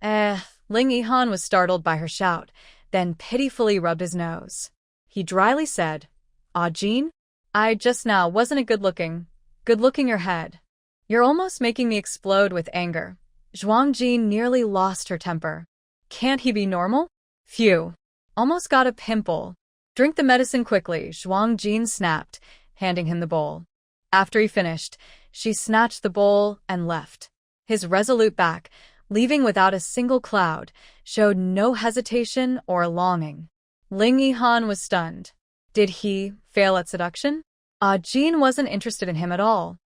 Ling Yihan was startled by her shout, then pitifully rubbed his nose. He dryly said, "Ah, Jin? I just now wasn't a good-looking your head. You're almost making me explode with anger." Zhuang Jin nearly lost her temper. Can't he be normal? Phew. Almost got a pimple. Drink the medicine quickly, Zhuang Jin snapped, handing him the bowl. After he finished, she snatched the bowl and left. His resolute back, leaving without a single cloud, showed no hesitation or longing. Ling Yihan was stunned. Did he fail at seduction? Jin wasn't interested in him at all.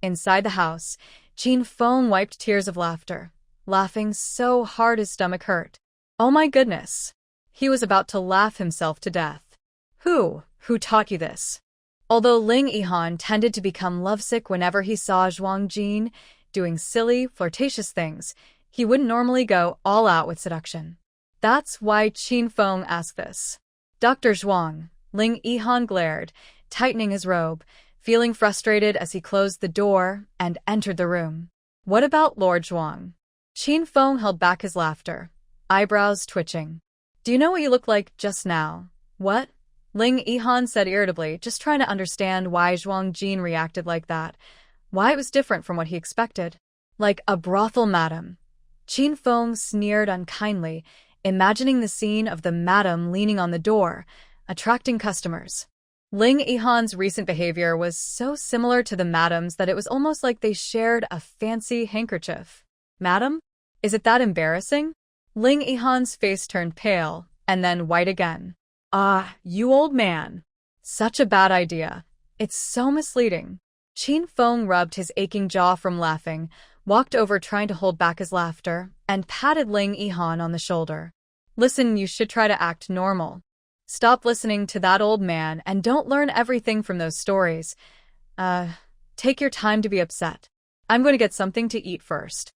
Inside the house, Jin Feng wiped tears of laughter, laughing so hard his stomach hurt. Oh my goodness. He was about to laugh himself to death. Who taught you this? Although Ling Yihan tended to become lovesick whenever he saw Zhuang Jin doing silly, flirtatious things, he wouldn't normally go all out with seduction. That's why Qin Feng asked this. Dr. Zhuang, Ling Yihan glared, tightening his robe, feeling frustrated as he closed the door and entered the room. What about Lord Zhuang? Qin Feng held back his laughter, eyebrows twitching. Do you know what you looked like just now? What? Ling Yihan said irritably, just trying to understand why Zhuang Jin reacted like that. Why it was different from what he expected. Like a brothel madam. Qin Feng sneered unkindly, imagining the scene of the madam leaning on the door, attracting customers. Ling Yihan's recent behavior was so similar to the madam's that it was almost like they shared a fancy handkerchief. Madam? Is it that embarrassing? Ling Yihan's face turned pale, and then white again. You old man. Such a bad idea. It's so misleading. Qin Feng rubbed his aching jaw from laughing, walked over trying to hold back his laughter, and patted Ling Yihan on the shoulder. Listen, you should try to act normal. Stop listening to that old man and don't learn everything from those stories. Take your time to be upset. I'm going to get something to eat first.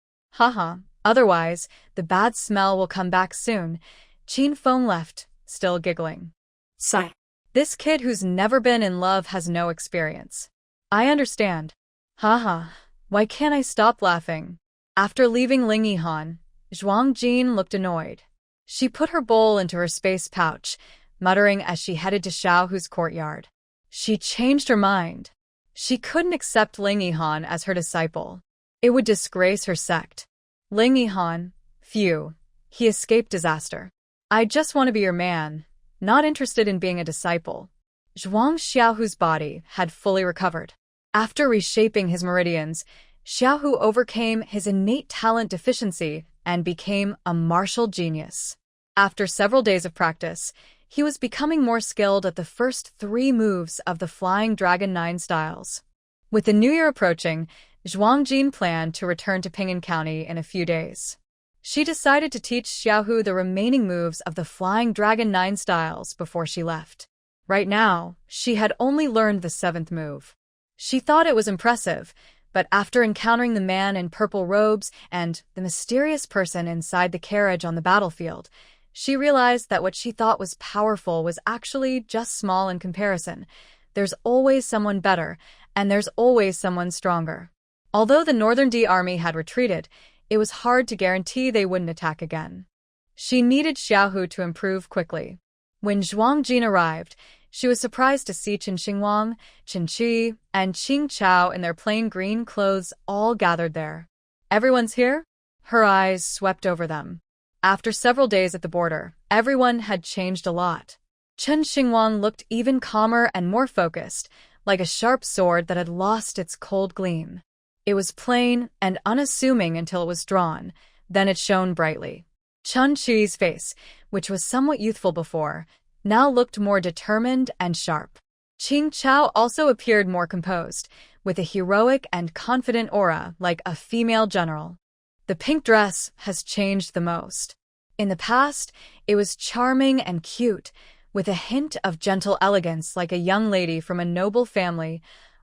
Otherwise, the bad smell will come back soon. Qin Feng left, still giggling. Sigh. This kid who's never been in love has no experience. I understand. Why can't I stop laughing? After leaving Ling Yihan, Zhuang Jin looked annoyed. She put her bowl into her space pouch, muttering as she headed to Xiaohu's courtyard. She changed her mind. She couldn't accept Ling Yihan as her disciple. It would disgrace her sect. Ling Yihan, phew, he escaped disaster. I just want to be your man, not interested in being a disciple. Zhuang Xiaohu's body had fully recovered. After reshaping his meridians, Xiaohu overcame his innate talent deficiency and became a martial genius. After several days of practice, he was becoming more skilled at the first 3 moves of the Flying Dragon 9 styles. With the new year approaching, Zhuang Jin planned to return to Ping'an County in a few days. She decided to teach Xiaohu the remaining moves of the Flying Dragon 9 styles before she left. Right now, she had only learned the 7th move. She thought it was impressive, but after encountering the man in purple robes and the mysterious person inside the carriage on the battlefield, she realized that what she thought was powerful was actually just small in comparison. There's always someone better, and there's always someone stronger. Although the Northern D army had retreated, it was hard to guarantee they wouldn't attack again. She needed Xiaohu to improve quickly. When Zhuang Jin arrived, she was surprised to see Chen Xingwang, Chen Qi, and Qing Chao in their plain green clothes all gathered there. Everyone's here? Her eyes swept over them. After several days at the border, everyone had changed a lot. Chen Xingwang looked even calmer and more focused, like a sharp sword that had lost its cold gleam. It was plain and unassuming until it was drawn, then it shone brightly. Chen Qi's face, which was somewhat youthful before, now looked more determined and sharp. Qing Chao also appeared more composed, with a heroic and confident aura like a female general. The pink dress has changed the most. In the past, it was charming and cute, with a hint of gentle elegance like a young lady from a noble family,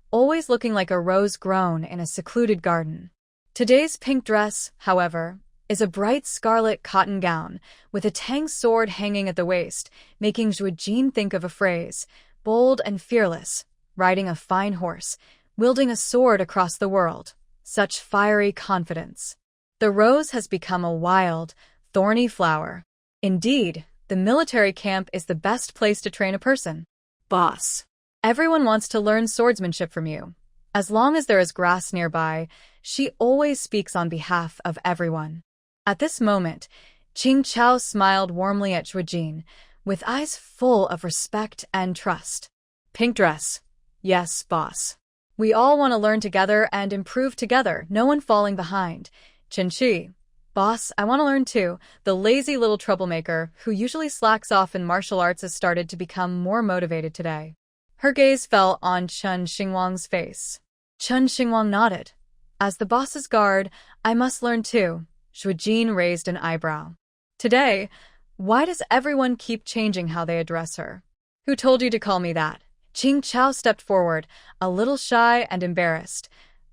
always looking like a rose grown in a secluded garden. Today's pink dress, however, is a bright scarlet cotton gown, with a tang sword hanging at the waist, making Zhuo Jin think of a phrase, bold and fearless, riding a fine horse, wielding a sword across the world. Such fiery confidence. The rose has become a wild, thorny flower. Indeed, the military camp is the best place to train a person. Boss. Everyone wants to learn swordsmanship from you. As long as there is grass nearby, she always speaks on behalf of everyone. At this moment, Qing Chao smiled warmly at Zhuo Jin, with eyes full of respect and trust. Pink dress. Yes, boss. We all want to learn together and improve together, no one falling behind. Chen Qi. Boss, I want to learn too. The lazy little troublemaker who usually slacks off in martial arts has started to become more motivated today. Her gaze fell on Chen Xingwang's face. Chen Xingwang nodded. As the boss's guard, I must learn too. Zhuo Jin raised an eyebrow. Today, why does everyone keep changing how they address her? Who told you to call me that? Qing Chao stepped forward, a little shy and embarrassed.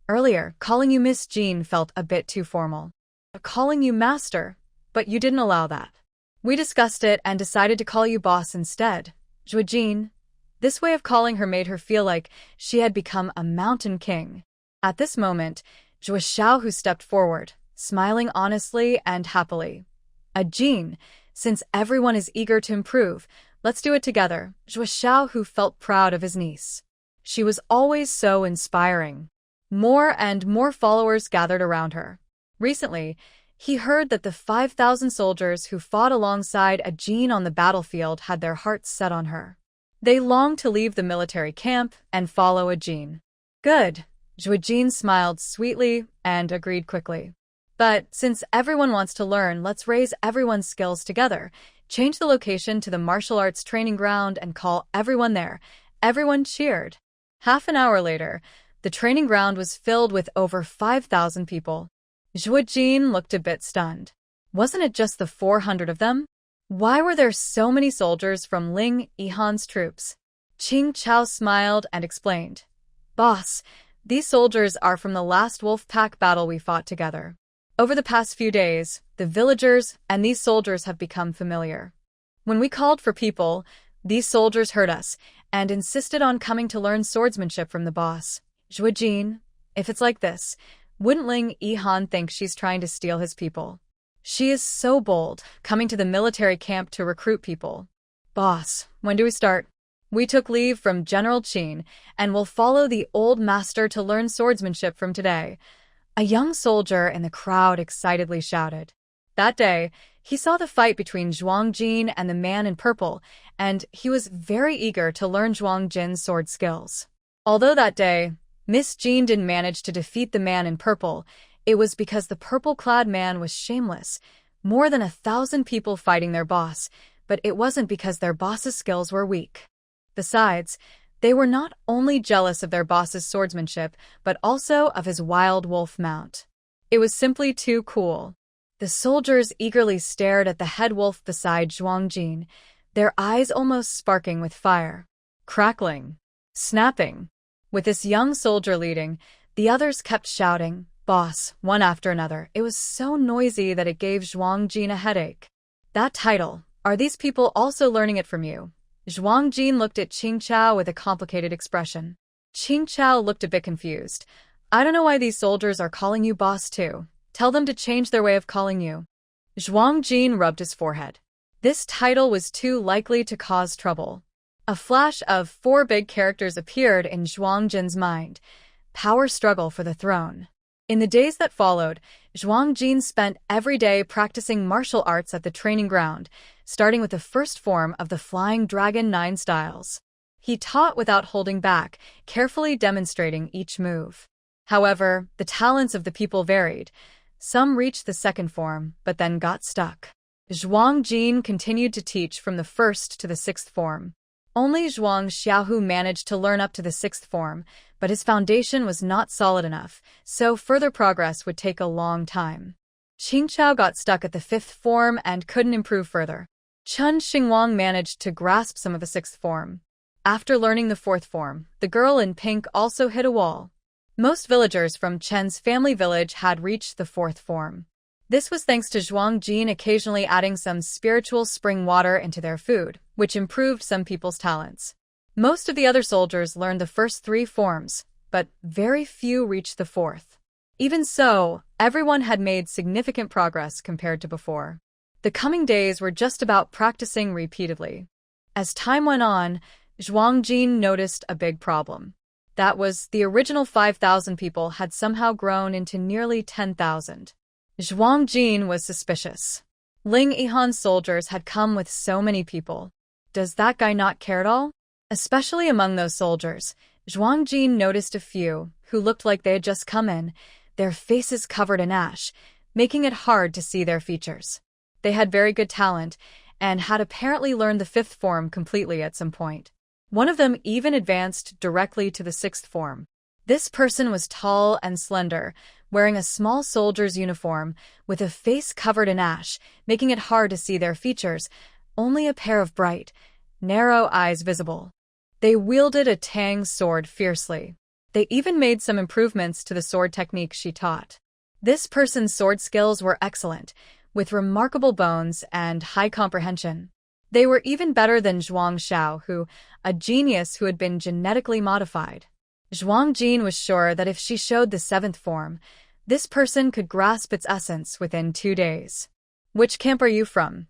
Earlier, calling you Miss Jean felt a bit too formal. Calling you master, but you didn't allow that. We discussed it and decided to call you boss instead. Zhuo Jin. This way of calling her made her feel like she had become a mountain king. At this moment, Zhuo Xiaohu stepped forward, smiling honestly and happily. Jean, since everyone is eager to improve, let's do it together. Zhuo Xiaohu felt proud of his niece. She was always so inspiring. More and more followers gathered around her. Recently, he heard that the 5,000 soldiers who fought alongside Jean on the battlefield had their hearts set on her. They longed to leave the military camp and follow Jean. Good. Zhuo Jin smiled sweetly and agreed quickly. But since everyone wants to learn, let's raise everyone's skills together, change the location to the martial arts training ground and call everyone there. Everyone cheered. Half an hour later, the training ground was filled with over 5,000 people. Zhuo Jin looked a bit stunned. Wasn't it just the 400 of them? Why were there so many soldiers from Ling Yihan's troops? Qing Chao smiled and explained. Boss, these soldiers are from the last wolf pack battle we fought together. Over the past few days, the villagers and these soldiers have become familiar. When we called for people, these soldiers heard us and insisted on coming to learn swordsmanship from the boss. Zhuo Jin, if it's like this, wouldn't Ling Yihan think she's trying to steal his people? She is so bold, coming to the military camp to recruit people. Boss, when do we start? We took leave from General Qin and will follow the old master to learn swordsmanship from today. A young soldier in the crowd excitedly shouted. That day, he saw the fight between Zhuang Jin and the man in purple, and he was very eager to learn Zhuang Jin's sword skills. Although that day, Miss Jean didn't manage to defeat the man in purple, it was because the purple-clad man was shameless. More than 1,000 people fighting their boss, but it wasn't because their boss's skills were weak. Besides, they were not only jealous of their boss's swordsmanship, but also of his wild wolf mount. It was simply too cool. The soldiers eagerly stared at the head wolf beside Zhuang Jin, their eyes almost sparking with fire. Crackling. Snapping. With this young soldier leading, the others kept shouting, "Boss," one after another. It was so noisy that it gave Zhuang Jin a headache. That title, are these people also learning it from you? Zhuang Jin looked at Qing Chao with a complicated expression. Qing Chao looked a bit confused. I don't know why these soldiers are calling you boss too. Tell them to change their way of calling you. Zhuang Jin rubbed his forehead. This title was too likely to cause trouble. A flash of 4 big characters appeared in Zhuang Jin's mind. Power struggle for the throne. In the days that followed, Zhuang Jin spent every day practicing martial arts at the training ground, starting with the first form of the Flying Dragon 9 styles. He taught without holding back, carefully demonstrating each move. However, the talents of the people varied. Some reached the second form, but then got stuck. Zhuang Jin continued to teach from the first to the 6th form. Only Zhuang Xiaohu managed to learn up to the 6th form, but his foundation was not solid enough, so further progress would take a long time. Qingchao got stuck at the 5th form and couldn't improve further. Chen Xingwang managed to grasp some of the 6th form. After learning the 4th form, the girl in pink also hit a wall. Most villagers from Chen's family village had reached the 4th form. This was thanks to Zhuang Jin occasionally adding some spiritual spring water into their food, which improved some people's talents. Most of the other soldiers learned the first 3 forms, but very few reached the 4th. Even so, everyone had made significant progress compared to before. The coming days were just about practicing repeatedly. As time went on, Zhuang Jin noticed a big problem. That was, the original 5,000 people had somehow grown into nearly 10,000. Zhuang Jin was suspicious. Ling Yihan's soldiers had come with so many people. Does that guy not care at all? Especially among those soldiers, Zhuang Jin noticed a few who looked like they had just come in, their faces covered in ash, making it hard to see their features. They had very good talent and had apparently learned the 5th form completely at some point. One of them even advanced directly to the 6th form. This person was tall and slender, wearing a small soldier's uniform with a face covered in ash, making it hard to see their features, only a pair of bright, narrow eyes visible. They wielded a tang sword fiercely. They even made some improvements to the sword technique she taught. This person's sword skills were excellent, with remarkable bones and high comprehension. They were even better than Zhuang Xiao, a genius who had been genetically modified. Zhuang Jin was sure that if she showed the 7th form, this person could grasp its essence within 2 days. Which camp are you from?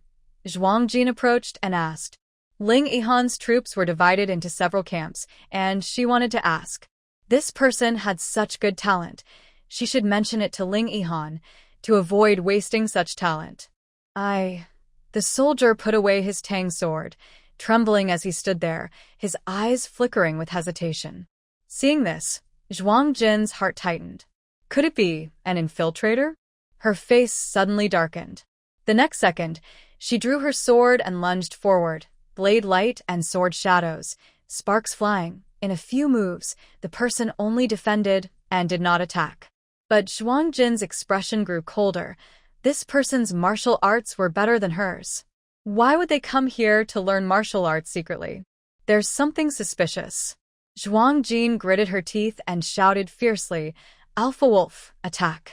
Zhuang Jin approached and asked. Ling Yihan's troops were divided into several camps, and she wanted to ask. This person had such good talent. She should mention it to Ling Yihan, to avoid wasting such talent. The soldier put away his tang sword, trembling as he stood there, his eyes flickering with hesitation. Seeing this, Zhuang Jin's heart tightened. Could it be an infiltrator? Her face suddenly darkened. The next second, she drew her sword and lunged forward, blade light and sword shadows, sparks flying. In a few moves, the person only defended and did not attack. But Zhuang Jin's expression grew colder. This person's martial arts were better than hers. Why would they come here to learn martial arts secretly? There's something suspicious. Zhuang Jin gritted her teeth and shouted fiercely, Alpha Wolf, attack.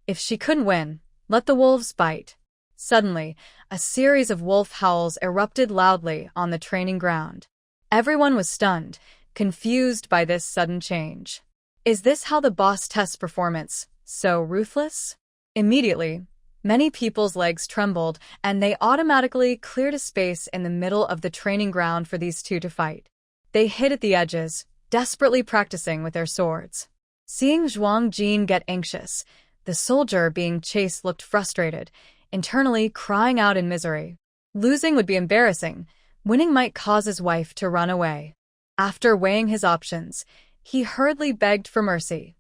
If she couldn't win, let the wolves bite. Suddenly, a series of wolf howls erupted loudly on the training ground. Everyone was stunned, confused by this sudden change. Is this how the boss tests performance? So ruthless? Immediately, many people's legs trembled, and they automatically cleared a space in the middle of the training ground for these two to fight. They hid at the edges, desperately practicing with their swords. Seeing Zhuang Jin get anxious, the soldier being chased looked frustrated, internally crying out in misery. Losing would be embarrassing. Winning might cause his wife to run away. After weighing his options, he hurriedly begged for mercy.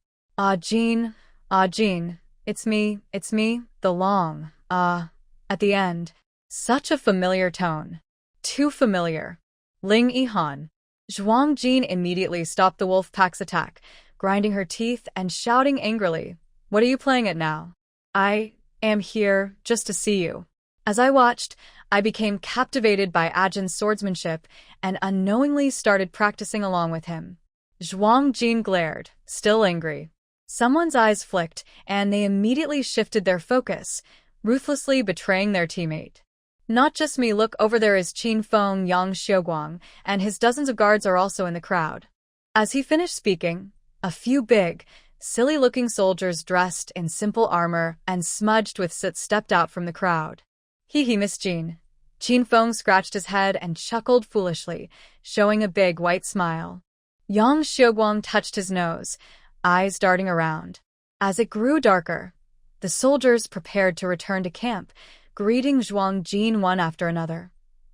Jin, it's me, the long, at the end. Such a familiar tone. Too familiar. Ling Yihan. Zhuang Jin immediately stopped the wolf pack's attack, grinding her teeth and shouting angrily, What are you playing at now? I am here just to see you. As I watched, I became captivated by Ajin's swordsmanship and unknowingly started practicing along with him. Zhuang Jin glared, still angry. Someone's eyes flicked, and they immediately shifted their focus, ruthlessly betraying their teammate. Not just me, look, over there is Qin Feng Yang Xiuguang, and his dozens of guards are also in the crowd. As he finished speaking, a few big, Silly-looking soldiers dressed in simple armor and smudged with soot stepped out from the crowd. Hee, Miss Jean. Qin Feng scratched his head and chuckled foolishly, showing a big white smile. Yang Xiuguang touched his nose, eyes darting around. As it grew darker, the soldiers prepared to return to camp, greeting Zhuang Jin one after another.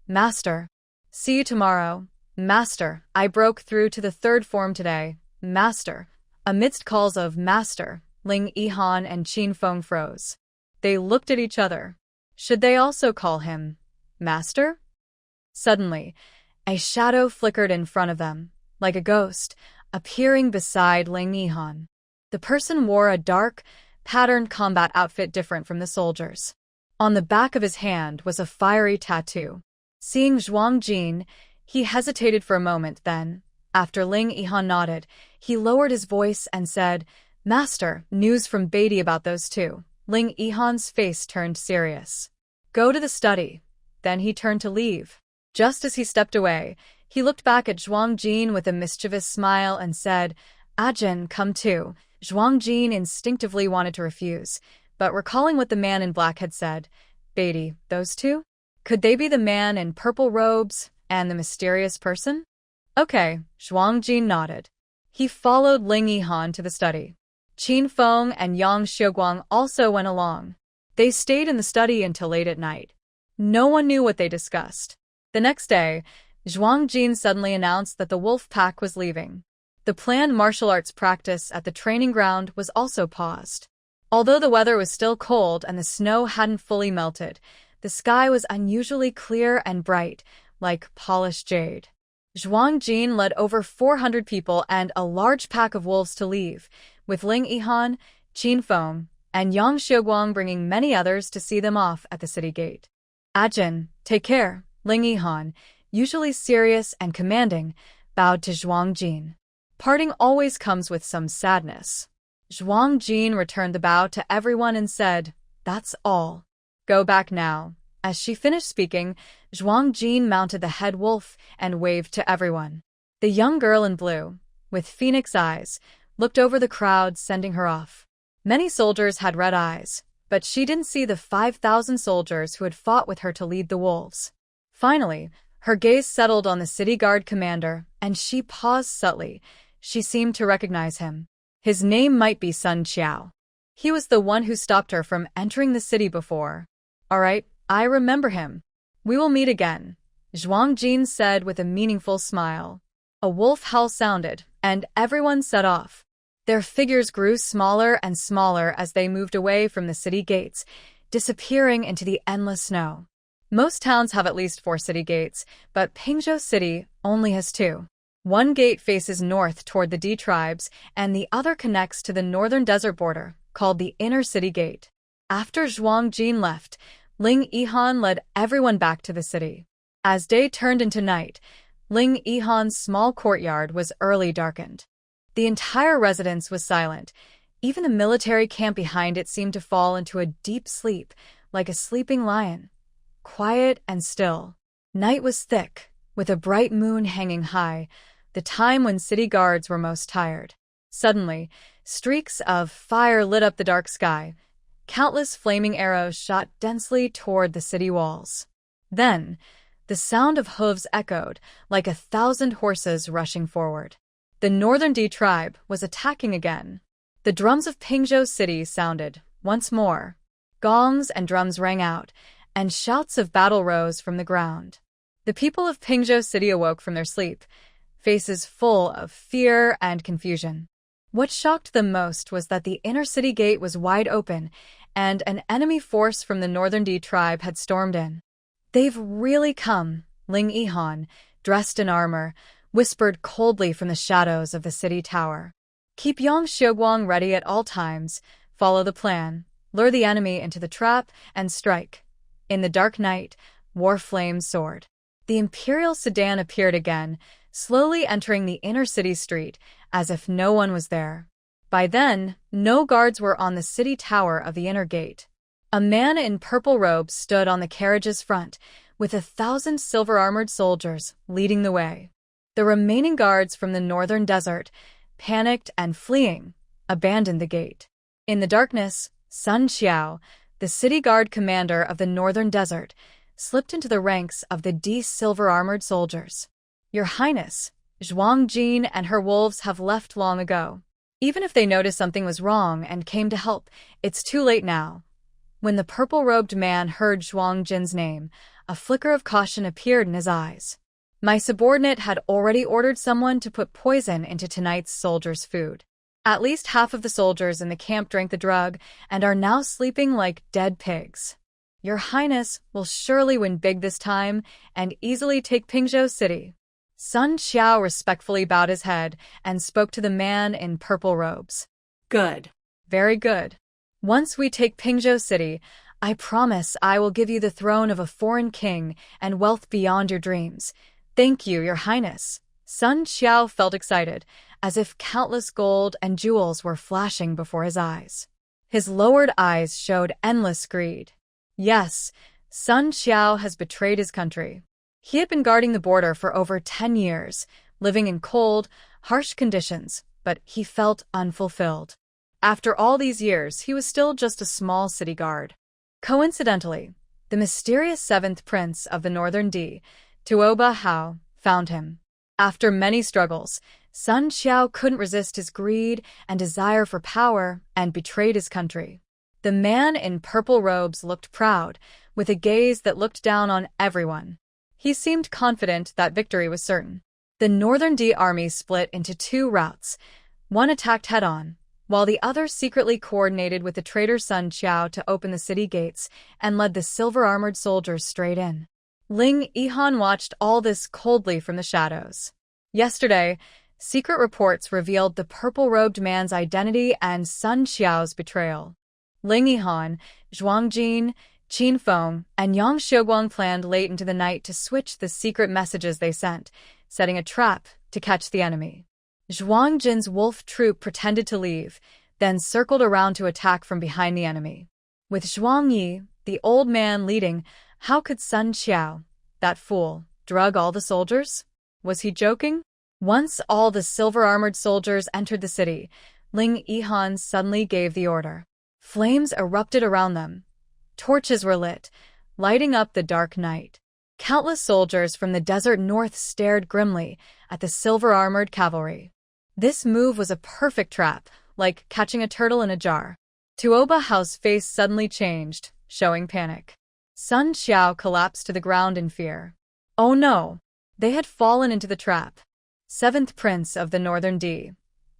Master. See you tomorrow. Master, I broke through to the third form today. Master. Amidst calls of Master, Ling Yihan and Qin Feng froze. They looked at each other. Should they also call him Master? Suddenly, a shadow flickered in front of them, like a ghost, appearing beside Ling Yihan. The person wore a dark, patterned combat outfit different from the soldiers. On the back of his hand was a fiery tattoo. Seeing Zhuang Jin, he hesitated for a moment, then, after Ling Yihan nodded, he lowered his voice and said, Master, news from Beatty about those two. Ling Yihan's face turned serious. Go to the study. Then he turned to leave. Just as he stepped away, he looked back at Zhuang Jin with a mischievous smile and said, Ajin, come too. Zhuang Jin instinctively wanted to refuse, but recalling what the man in black had said, Beatty, those two? Could they be the man in purple robes and the mysterious person? Okay, Zhuang Jin nodded. He followed Ling Yihan to the study. Qin Feng and Yang Xiuguang also went along. They stayed in the study until late at night. No one knew what they discussed. The next day, Zhuang Jin suddenly announced that the wolf pack was leaving. The planned martial arts practice at the training ground was also paused. Although the weather was still cold and the snow hadn't fully melted, the sky was unusually clear and bright, like polished jade. Zhuang Jin led over 400 people and a large pack of wolves to leave, with Ling Yihan, Qin Feng, and Yang Xiuguang bringing many others to see them off at the city gate. Ajin, take care, Ling Yihan, usually serious and commanding, bowed to Zhuang Jin. Parting always comes with some sadness. Zhuang Jin returned the bow to everyone and said, That's all. Go back now. As she finished speaking, Zhuang Jin mounted the head wolf and waved to everyone. The young girl in blue, with phoenix eyes, looked over the crowd, sending her off. Many soldiers had red eyes, but she didn't see the 5,000 soldiers who had fought with her to lead the wolves. Finally, her gaze settled on the city guard commander, and she paused subtly. She seemed to recognize him. His name might be Sun Qiao. He was the one who stopped her from entering the city before. All right, I remember him. We will meet again, Zhuang Jin said with a meaningful smile. A wolf howl sounded, and everyone set off. Their figures grew smaller and smaller as they moved away from the city gates, disappearing into the endless snow. Most towns have at least 4 city gates, but Pingzhou City only has 2. One gate faces north toward the D tribes, and the other connects to the northern desert border, called the Inner City Gate. After Zhuang Jin left, Ling Yihan led everyone back to the city. As day turned into night, Ling Yihan's small courtyard was early darkened. The entire residence was silent. Even the military camp behind it seemed to fall into a deep sleep, like a sleeping lion. Quiet and still. Night was thick, with a bright moon hanging high, the time when city guards were most tired. Suddenly, streaks of fire lit up the dark sky. Countless flaming arrows shot densely toward the city walls. Then, the sound of hooves echoed, like 1,000 horses rushing forward. The Northern D tribe was attacking again. The drums of Pingzhou City sounded, once more. Gongs and drums rang out, and shouts of battle rose from the ground. The people of Pingzhou City awoke from their sleep, faces full of fear and confusion. What shocked them most was that the inner city gate was wide open, and an enemy force from the Northern D tribe had stormed in. They've really come, Ling Yihan, dressed in armor, whispered coldly from the shadows of the city tower. Keep Yang Xiuguang ready at all times, follow the plan, lure the enemy into the trap, and strike. In the dark night, war flames soared. The imperial sedan appeared again, slowly entering the inner city street, as if no one was there. By then, no guards were on the city tower of the inner gate. A man in purple robes stood on the carriage's front, with 1,000 silver-armored soldiers leading the way. The remaining guards from the northern desert, panicked and fleeing, abandoned the gate. In the darkness, Sun Xiao, the city guard commander of the northern desert, slipped into the ranks of the silver-armored soldiers. Your Highness, Zhuang Jin and her wolves have left long ago. Even if they noticed something was wrong and came to help, it's too late now. When the purple-robed man heard Zhuang Jin's name, a flicker of caution appeared in his eyes. My subordinate had already ordered someone to put poison into tonight's soldiers' food. At least half of the soldiers in the camp drank the drug and are now sleeping like dead pigs. Your Highness will surely win big this time and easily take Pingzhou City. Sun Xiao respectfully bowed his head and spoke to the man in purple robes.
Good.
Very good. Once we take Pingzhou City, I promise I will give you the throne of a foreign king and wealth beyond your dreams. Thank you, Your Highness. Sun Xiao felt excited, as if countless gold and jewels were flashing before his eyes. His lowered eyes showed endless greed. Yes, Sun Xiao has betrayed his country. He had been guarding the border for over 10 years, living in cold, harsh conditions, but he felt unfulfilled. After all these years, he was still just a small city guard. Coincidentally, the mysterious seventh prince of the Northern D, Tuoba Hao, found him. After many struggles, Sun Xiao couldn't resist his greed and desire for power and betrayed his country. The man in purple robes looked proud, with a gaze that looked down on everyone. He seemed confident that victory was certain. The Northern D army split into two routes. One attacked head-on, while the other secretly coordinated with the traitor Sun Xiao to open the city gates and led the silver-armored soldiers straight in. Ling Yihan watched all this coldly from the shadows. Yesterday, secret reports revealed the purple-robed man's identity and Sun Xiao's betrayal. Ling Yihan, Zhuang Jin, Qin Feng, and Yang Xiuguang planned late into the night to switch the secret messages they sent, setting a trap to catch the enemy. Zhuang Jin's wolf troop pretended to leave, then circled around to attack from behind the enemy. With Zhuang Yi, the old man, leading, how could Sun Xiao, that fool, drug all the soldiers? Was he joking? Once all the silver-armored soldiers entered the city, Ling Yihan suddenly gave the order. Flames erupted around them. Torches were lit, lighting up the dark night. Countless soldiers from the desert north stared grimly at the silver-armored cavalry. This move was a perfect trap, like catching a turtle in a jar. Tuoba Hao's face suddenly changed, showing panic. Sun Xiao collapsed to the ground in fear. Oh no! They had fallen into the trap. Seventh Prince of the Northern D.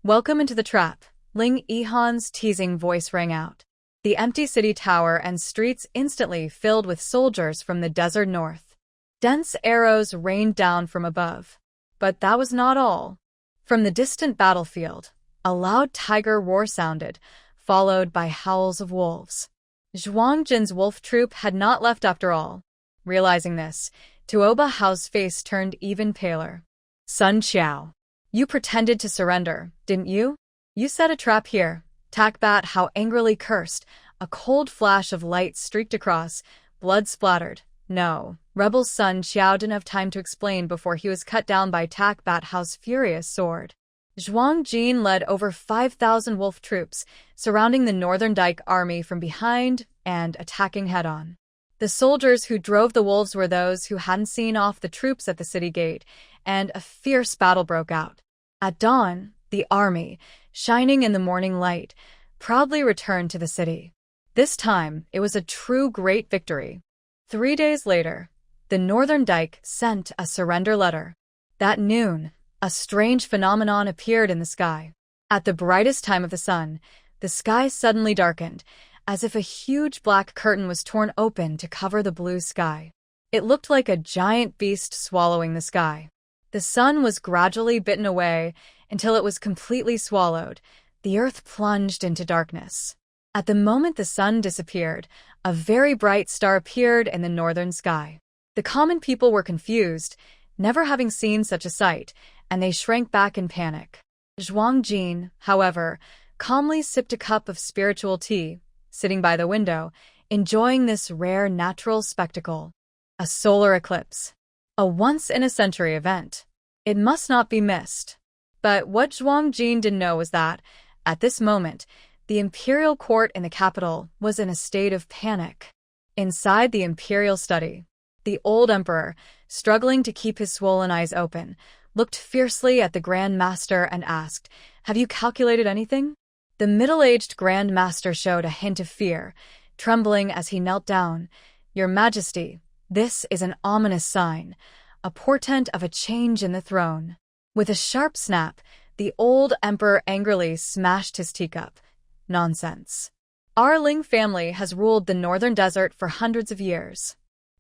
Welcome into the trap, Ling Yihan's teasing voice rang out. The empty city tower and streets instantly filled with soldiers from the desert north. Dense arrows rained down from above. But that was not all. From the distant battlefield, a loud tiger roar sounded, followed by howls of wolves. Zhuang Jin's wolf troop had not left after all. Realizing this, Tuoba Hao's face turned even paler. Sun Xiao, you pretended to surrender, didn't you? You set a trap here. Takbat Hao angrily cursed. A cold flash of light streaked across, blood splattered. No, rebel Sun Xiao didn't have time to explain before he was cut down by Takbat Hao's furious sword. Zhuang Jin led over 5,000 wolf troops, surrounding the Northern Dike army from behind and attacking head-on. The soldiers who drove the wolves were those who hadn't seen off the troops at the city gate, and a fierce battle broke out. At dawn, the army, shining in the morning light, proudly returned to the city. This time, it was a true great victory. 3 days later, the Northern Dike sent a surrender letter. That noon, a strange phenomenon appeared in the sky. At the brightest time of the sun, the sky suddenly darkened, as if a huge black curtain was torn open to cover the blue sky. It looked like a giant beast swallowing the sky. The sun was gradually bitten away until it was completely swallowed. The earth plunged into darkness. At the moment the sun disappeared, a very bright star appeared in the northern sky. The common people were confused, never having seen such a sight, and they shrank back in panic. Zhuang Jin, however, calmly sipped a cup of spiritual tea, sitting by the window, enjoying this rare natural spectacle. A solar eclipse. A once-in-a-century event. It must not be missed. But what Zhuang Jin didn't know was that, At this moment, the imperial court in the capital was in a state of panic. Inside the imperial study, the old emperor, struggling to keep his swollen eyes open, looked fiercely at the Grand Master and asked, "Have you calculated anything?" The middle-aged Grand Master showed a hint of fear, trembling as he knelt down. "Your Majesty, this is an ominous sign, a portent of a change in the throne." With a sharp snap, the old emperor angrily smashed his teacup. "Nonsense. Our Ling family has ruled the northern desert for hundreds of years.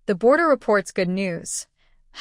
The border reports good news.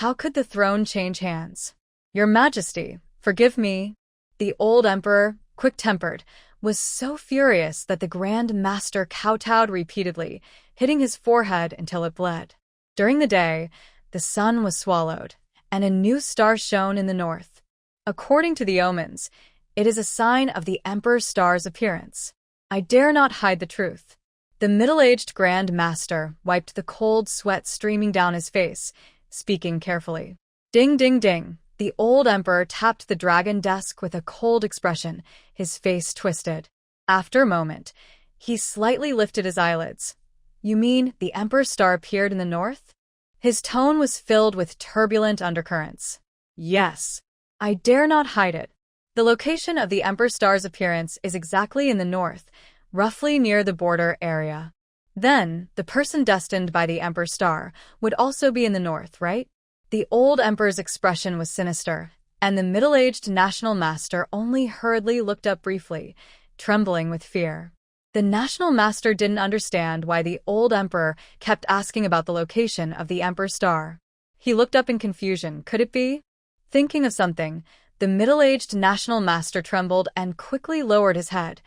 How could the throne change hands?" "Your Majesty, forgive me." The old emperor, quick-tempered, was so furious that the Grand Master kowtowed repeatedly, hitting his forehead until it bled. During the day, the sun was swallowed, and a new star shone in the north. According to the omens, it is a sign of the Emperor Star's appearance. I dare not hide the truth. The middle-aged Grand Master wiped the cold sweat streaming down his face, speaking carefully. Ding, ding, ding. The old emperor tapped the dragon desk with a cold expression, his face twisted. After a moment, he slightly lifted his eyelids. "You mean the Emperor's star appeared in the north?" His tone was filled with turbulent undercurrents. "Yes. I dare not hide it. The location of the Emperor's star's appearance is exactly in the north, roughly near the border area. Then, the person destined by the Emperor's star would also be in the north, right?" The old emperor's expression was sinister, and the middle-aged national master only hurriedly looked up briefly, trembling with fear. The national master didn't understand why the old emperor kept asking about the location of the Emperor's star. He looked up in confusion. Could it be? Thinking of something, the middle-aged national master trembled and quickly lowered his head,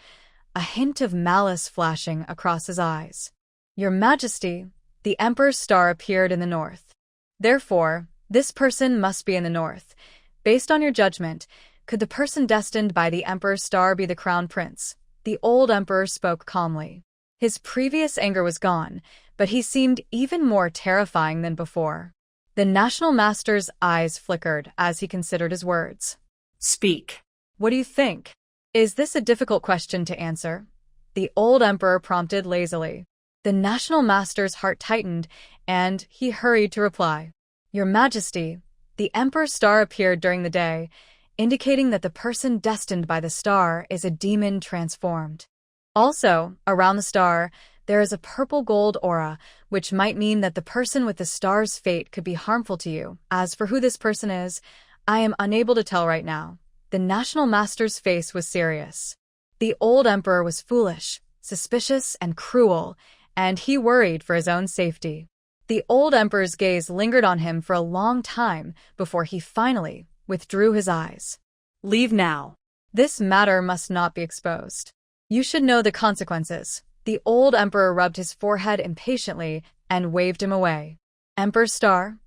a hint of malice flashing across his eyes. "Your Majesty, the Emperor's star appeared in the north. Therefore, this person must be in the north. Based on your judgment, could the person destined by the Emperor's star be the crown prince?" The old emperor spoke calmly. His previous anger was gone, but he seemed even more terrifying than before. The national master's eyes flickered as he considered his words. "Speak. What do you think? Is this a difficult question to answer?" The old emperor prompted lazily. The national master's heart tightened, and he hurried to reply. "Your Majesty, the Emperor's star appeared during the day, indicating that the person destined by the star is a demon transformed. Also, around the star, there is a purple-gold aura, which might mean that the person with the star's fate could be harmful to you. As for who this person is, I am unable to tell right now." The national master's face was serious. The old emperor was foolish, suspicious, and cruel, and he worried for his own safety. The old emperor's gaze lingered on him for a long time before he finally withdrew his eyes. "Leave now. This matter must not be exposed. You should know the consequences." The old emperor rubbed his forehead impatiently and waved him away. "Emperor's star?"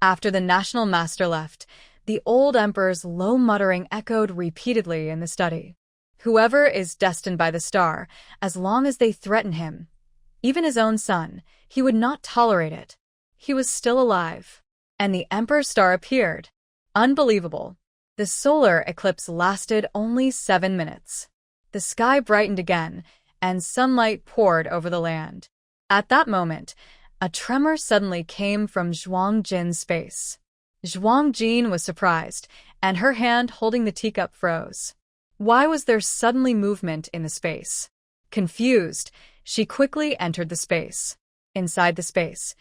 After the national master left, the old emperor's low muttering echoed repeatedly in the study. "Whoever is destined by the star, as long as they threaten him, even his own son, he would not tolerate it." He was still alive. And the Emperor's star appeared. Unbelievable. The solar eclipse lasted only 7 minutes. The sky brightened again, and sunlight poured over the land. At that moment, a tremor suddenly came from Zhuang Jin's face. Zhuang Jin was surprised, and her hand holding the teacup froze. Why was there suddenly movement in the space? Confused, she quickly entered the space. Inside the space,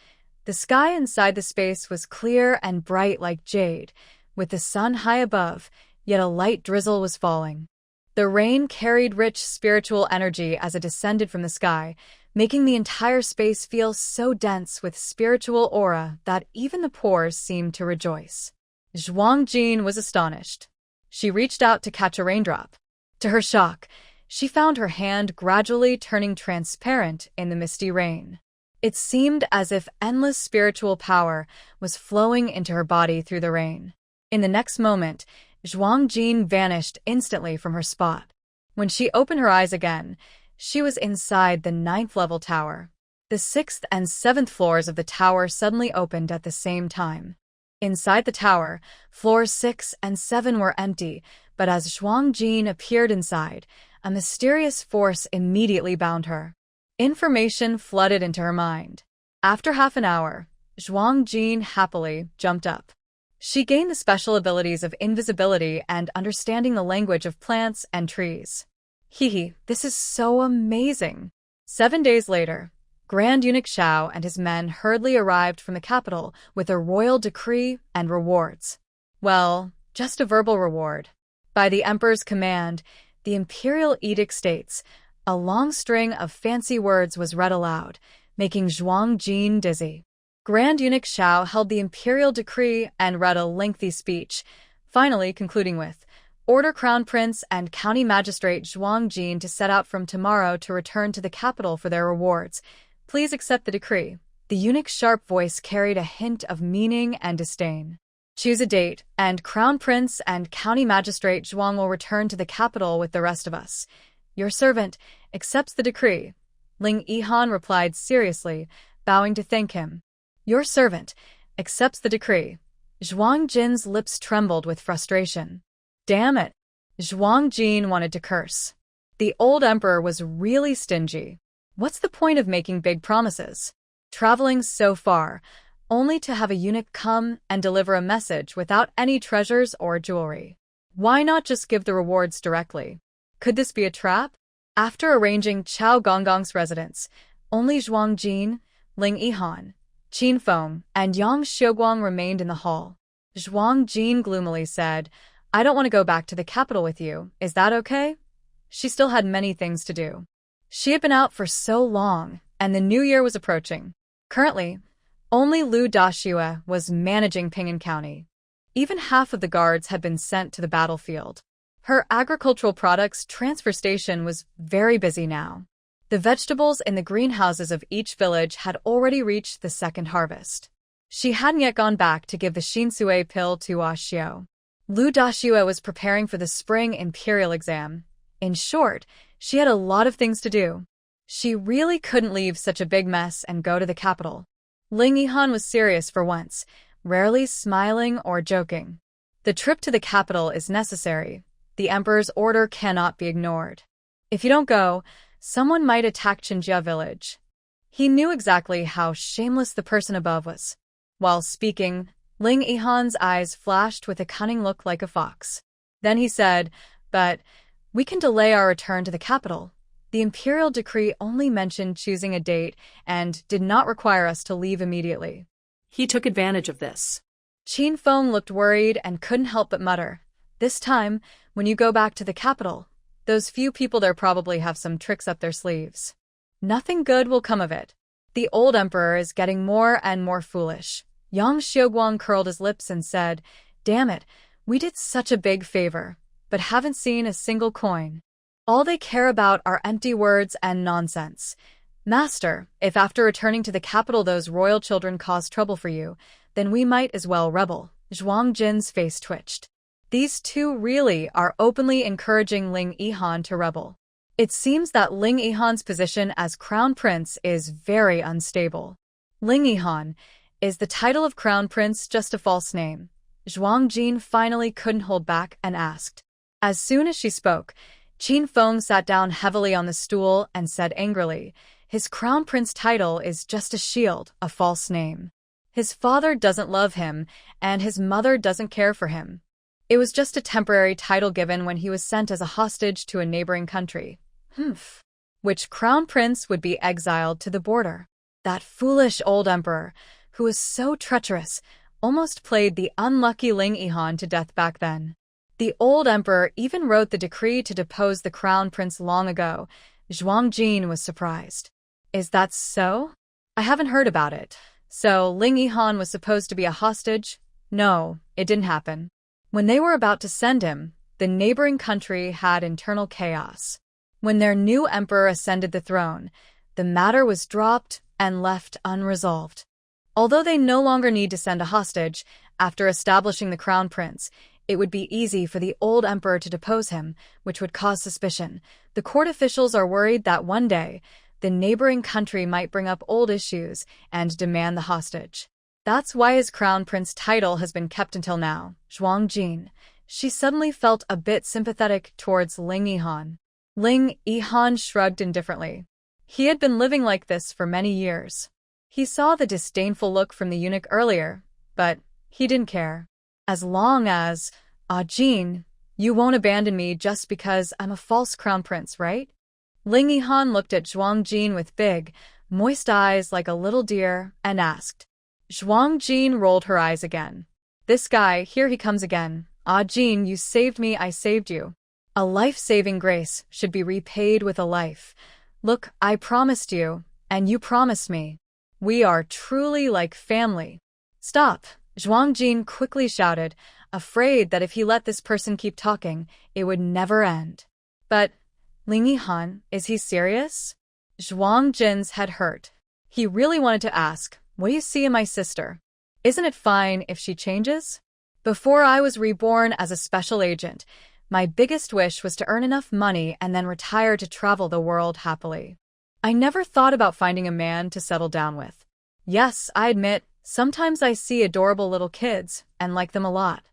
the sky inside the space was clear and bright like jade, with the sun high above, yet a light drizzle was falling. The rain carried rich spiritual energy as it descended from the sky, making the entire space feel so dense with spiritual aura that even the pores seemed to rejoice. Zhuang Jin was astonished. She reached out to catch a raindrop. To her shock, she found her hand gradually turning transparent in the misty rain. It seemed as if endless spiritual power was flowing into her body through the rain. In the next moment, Zhuang Jin vanished instantly from her spot. When she opened her eyes again, she was inside the 9th-level tower. The 6th and 7th floors of the tower suddenly opened at the same time. Inside the tower, floors 6 and 7 were empty, But as Zhuang Jin appeared inside, a mysterious force immediately bound her. Information flooded into her mind. After half an hour, Zhuang Jin happily jumped up. She gained the special abilities of invisibility and understanding the language of plants and trees. Hee, this is so amazing. 7 days later, Grand Eunuch Xiao and his men hurriedly arrived from the capital with a royal decree and rewards. Well, just a verbal reward. By the emperor's command, the imperial edict states, a long string of fancy words was read aloud, making Zhuang Jin dizzy. Grand Eunuch Xiao held the imperial decree and read a lengthy speech, finally concluding with, order Crown Prince and County Magistrate Zhuang Jin to set out from tomorrow to return to the capital for their rewards. Please accept the decree. The eunuch's sharp voice carried a hint of meaning and disdain. Choose a date, and Crown Prince and County Magistrate Zhuang will return to the capital with the rest of us. Your servant accepts the decree. Ling Yihan replied seriously, bowing to thank him. Your servant accepts the decree. Zhuang Jin's lips trembled with frustration. Damn it! Zhuang Jin wanted to curse. The old emperor was really stingy. What's the point of making big promises? Traveling so far, only to have a eunuch come and deliver a message without any treasures or jewelry. Why not just give the rewards directly? Could this be a trap? After arranging Chao Gonggong's residence, only Zhuang Jin, Ling Yihan, Qin Feng, and Yang Xiuguang remained in the hall. Zhuang Jin gloomily said, I don't want to go back to the capital with you, is that okay? She still had many things to do. She had been out for so long, and the new year was approaching. Currently, only Lu Daxue was managing Ping'an County. Even half of the guards had been sent to the battlefield. Her agricultural products transfer station was very busy now. The vegetables in the greenhouses of each village had already reached the second harvest. She hadn't yet gone back to give the Xinsui pill to Xiao. Lu Daxue was preparing for the spring imperial exam. In short, she had a lot of things to do. She really couldn't leave such a big mess and go to the capital. Ling Yihan was serious for once, rarely smiling or joking. The trip to the capital is necessary. The emperor's order cannot be ignored. If you don't go, someone might attack Qinjia village. He knew exactly how shameless the person above was. While speaking, Ling Yihan's eyes flashed with a cunning look like a fox. Then he said, but we can delay our return to the capital. The imperial decree only mentioned choosing a date and did not require us to leave immediately.
He took advantage of this.
Qin Feng looked worried and couldn't help but mutter, this time, when you go back to the capital, those few people there probably have some tricks up their sleeves. Nothing good will come of it. The old emperor is getting more and more foolish. Yang Xiuguang curled his lips and said, damn it, we did such a big favor, but haven't seen a single coin. All they care about are empty words and nonsense. Master, if after returning to the capital those royal children cause trouble for you, then we might as well rebel. Zhuang Jin's face twitched. These two really are openly encouraging Ling Yihan to rebel. It seems that Ling Yihan's position as crown prince is very unstable. Ling Yihan, is the title of crown prince just a false name? Zhuang Jin finally couldn't hold back and asked. As soon as she spoke, Qin Feng sat down heavily on the stool and said angrily, his crown prince title is just a shield, a false name. His father doesn't love him, and his mother doesn't care for him. It was just a temporary title given when he was sent as a hostage to a neighboring country. Which crown prince would be exiled to the border. That foolish old emperor, who was so treacherous, almost played the unlucky Ling Yihan to death back then. The old emperor even wrote the decree to depose the crown prince long ago. Zhuang Jin was surprised. Is that so? I haven't heard about it. So Ling Yihan was supposed to be a hostage? No, it didn't happen. When they were about to send him, the neighboring country had internal chaos. When their new emperor ascended the throne, the matter was dropped and left unresolved. Although they no longer need to send a hostage, after establishing the crown prince, it would be easy for the old emperor to depose him, which would cause suspicion. The court officials are worried that one day, the neighboring country might bring up old issues and demand the hostage. That's why his crown prince title has been kept until now. Zhuang Jin, she suddenly felt a bit sympathetic towards Ling Yihan. Ling Yihan shrugged indifferently. He had been living like this for many years. He saw the disdainful look from the eunuch earlier, but he didn't care. As long as, Jin, you won't abandon me just because I'm a false crown prince, right? Ling Yihan looked at Zhuang Jin with big, moist eyes like a little deer and asked. Zhuang Jin rolled her eyes again. This guy, here he comes again. Jin, you saved me, I saved you. A life-saving grace should be repaid with a life. Look, I promised you, and you promised me. We are truly like family. Stop, Zhuang Jin quickly shouted, afraid that if he let this person keep talking, it would never end. But, Ling Yihan, is he serious? Zhuang Jin's head hurt. He really wanted to ask, what do you see in my sister? Isn't it fine if she changes? Before I was reborn as a special agent, my biggest wish was to earn enough money and then retire to travel the world happily. I never thought about finding a man to settle down with. Yes, I admit, sometimes I see adorable little kids and like them a lot.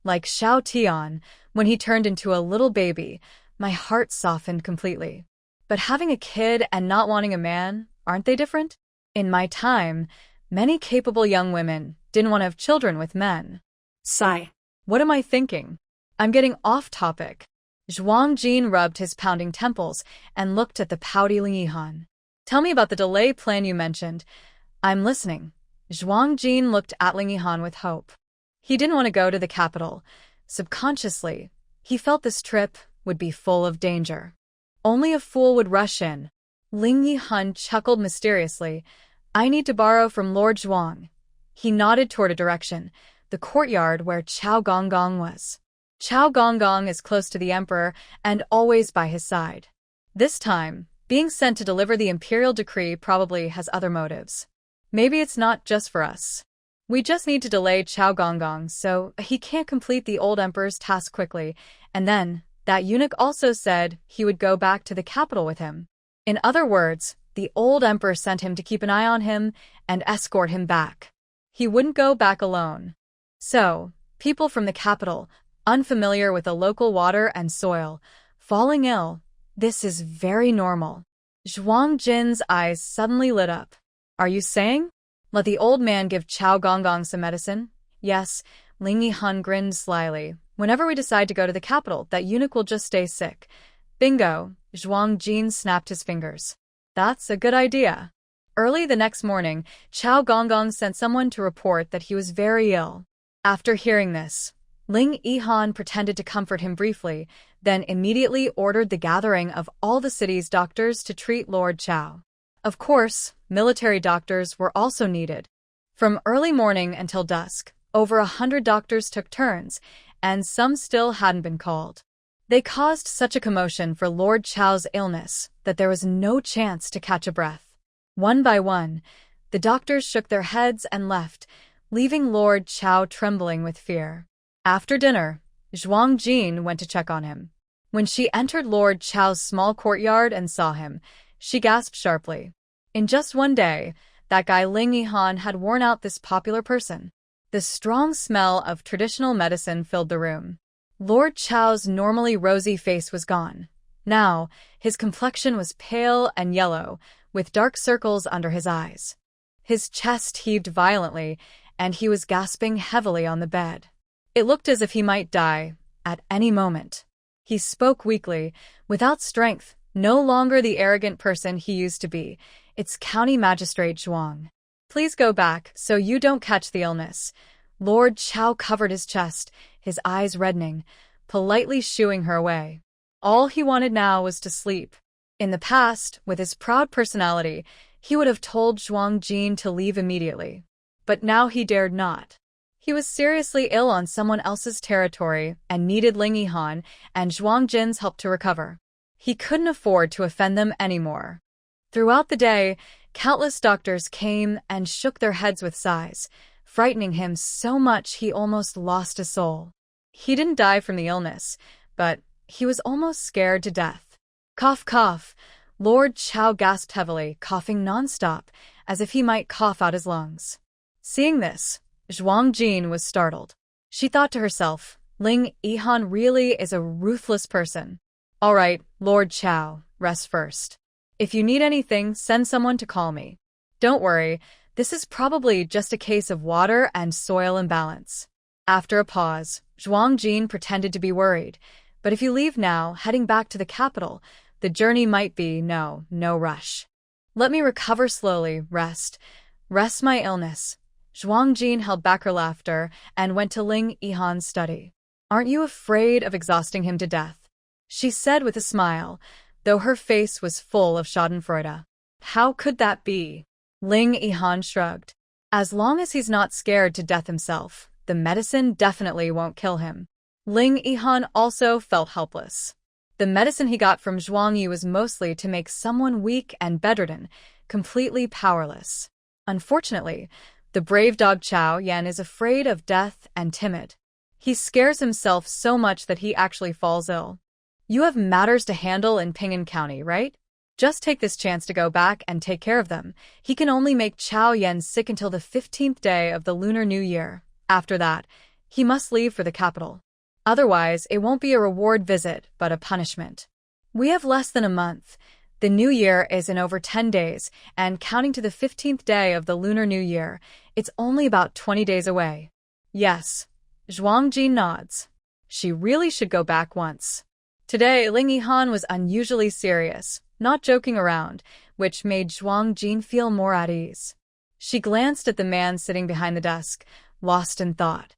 Like Xiao Tian, when he turned into a little baby, my heart softened completely. But having a kid and not wanting a man, aren't they different? In my time, many capable young women didn't want to have children with men. Sigh. What am I thinking? I'm getting off topic. Zhuang Jin rubbed his pounding temples and looked at the pouty Ling Yihan. Tell me about the delay plan you mentioned. I'm listening. Zhuang Jin looked at Ling Yihan with hope. He didn't want to go to the capital. Subconsciously, he felt this trip would be full of danger. Only a fool would rush in. Ling Yihan chuckled mysteriously. I need to borrow from Lord Zhuang. He nodded toward a direction, the courtyard where Chao Gonggong was. Chao Gonggong is close to the emperor and always by his side. This time, being sent to deliver the imperial decree probably has other motives. Maybe it's not just for us. We just need to delay Chao Gonggong so he can't complete the old emperor's task quickly, and then, that eunuch also said he would go back to the capital with him. In other words, the old emperor sent him to keep an eye on him and escort him back. He wouldn't go back alone. So, people from the capital, unfamiliar with the local water and soil, falling ill, this is very normal. Zhuang Jin's eyes suddenly lit up. Are you saying? Let the old man give Chao Gonggong some medicine? Yes, Ling Yihan grinned slyly. Whenever we decide to go to the capital, that eunuch will just stay sick. Bingo, Zhuang Jin snapped his fingers. That's a good idea. Early the next morning, Chao Gonggong sent someone to report that he was very ill. After hearing this, Ling Yihan pretended to comfort him briefly, then immediately ordered the gathering of all the city's doctors to treat Lord Chao. Of course, military doctors were also needed. From early morning until dusk, over 100 doctors took turns, and some still hadn't been called. They caused such a commotion for Lord Chao's illness that there was no chance to catch a breath. One by one, the doctors shook their heads and left, leaving Lord Chao trembling with fear. After dinner, Zhuang Jin went to check on him. When she entered Lord Chao's small courtyard and saw him, she gasped sharply. In just one day, that guy Ling Yihan had worn out this popular person. The strong smell of traditional medicine filled the room. Lord Chao's normally rosy face was gone. Now, his complexion was pale and yellow, with dark circles under his eyes. His chest heaved violently, and he was gasping heavily on the bed. It looked as if he might die at any moment. He spoke weakly, without strength, no longer the arrogant person he used to be. It's County Magistrate Zhuang. Please go back so you don't catch the illness. Lord Chao covered his chest, his eyes reddening, politely shooing her away. All he wanted now was to sleep. In the past, with his proud personality, he would have told Zhuang Jin to leave immediately. But now he dared not. He was seriously ill on someone else's territory and needed Ling Yihan and Zhuang Jin's help to recover. He couldn't afford to offend them anymore. Throughout the day, countless doctors came and shook their heads with sighs, frightening him so much he almost lost his soul. He didn't die from the illness, but he was almost scared to death. Cough, cough. Lord Chao gasped heavily, coughing nonstop, as if he might cough out his lungs. Seeing this, Zhuang Jin was startled. She thought to herself, Ling Yihan really is a ruthless person. All right, Lord Chao, rest first. If you need anything, send someone to call me. Don't worry, this is probably just a case of water and soil imbalance. After a pause, Zhuang Jin pretended to be worried. But if you leave now, heading back to the capital, the journey might be no rush. Let me recover slowly, rest my illness. Zhuang Jin held back her laughter and went to Ling Yihan's study. Aren't you afraid of exhausting him to death? She said with a smile, though her face was full of schadenfreude. How could that be? Ling Yihan shrugged. As long as he's not scared to death himself, the medicine definitely won't kill him. Ling Yihan also felt helpless. The medicine he got from Zhuang Yi was mostly to make someone weak and bedridden, completely powerless. Unfortunately, the brave dog Chao Yan is afraid of death and timid. He scares himself so much that he actually falls ill. You have matters to handle in Ping'an County, right? Just take this chance to go back and take care of them. He can only make Chao Yan sick until the 15th day of the Lunar New Year. After that, he must leave for the capital. Otherwise, it won't be a reward visit, but a punishment. We have less than a month. The New Year is in over 10 days, and counting to the 15th day of the Lunar New Year, it's only about 20 days away. Yes. Zhuang Jin nods. She really should go back once. Today, Ling Yihan was unusually serious, not joking around, which made Zhuang Jin feel more at ease. She glanced at the man sitting behind the desk, lost in thought.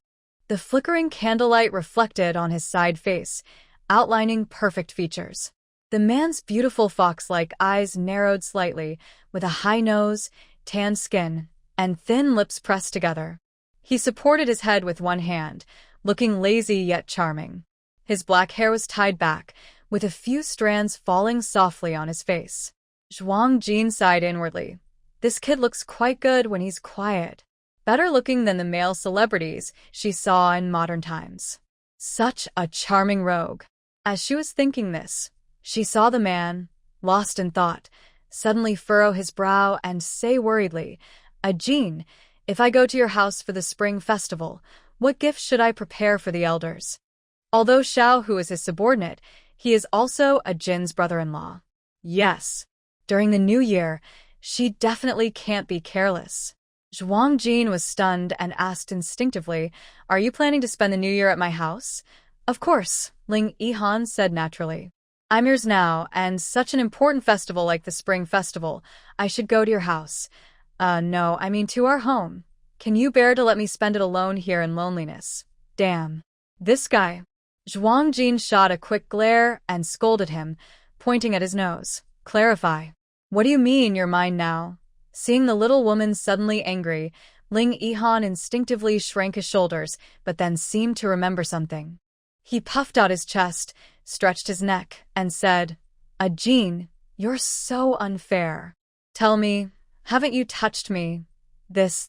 The flickering candlelight reflected on his side face, outlining perfect features. The man's beautiful fox-like eyes narrowed slightly, with a high nose, tanned skin, and thin lips pressed together. He supported his head with one hand, looking lazy yet charming. His black hair was tied back, with a few strands falling softly on his face. Zhuang Jin sighed inwardly. This kid looks quite good when he's quiet. Better looking than the male celebrities she saw in modern times. Such a charming rogue. As she was thinking this, she saw the man, lost in thought, suddenly furrow his brow and say worriedly, Jin, if I go to your house for the spring festival, what gift should I prepare for the elders? Although Xiao, who is his subordinate, he is also Jin's brother-in-law. Yes. During the New Year, she definitely can't be careless. Zhuang Jin was stunned and asked instinctively, Are you planning to spend the New Year at my house? Of course, Ling Yihan said naturally. I'm yours now, and such an important festival like the Spring Festival, I should go to your house. No, I mean to our home. Can you bear to let me spend it alone here in loneliness? Damn. This guy. Zhuang Jin shot a quick glare and scolded him, pointing at his nose. Clarify. What do you mean you're mine now? Seeing the little woman suddenly angry, Ling Yihan instinctively shrank his shoulders, but then seemed to remember something. He puffed out his chest, stretched his neck, and said, Jin, you're so unfair. Tell me, haven't you touched me? This.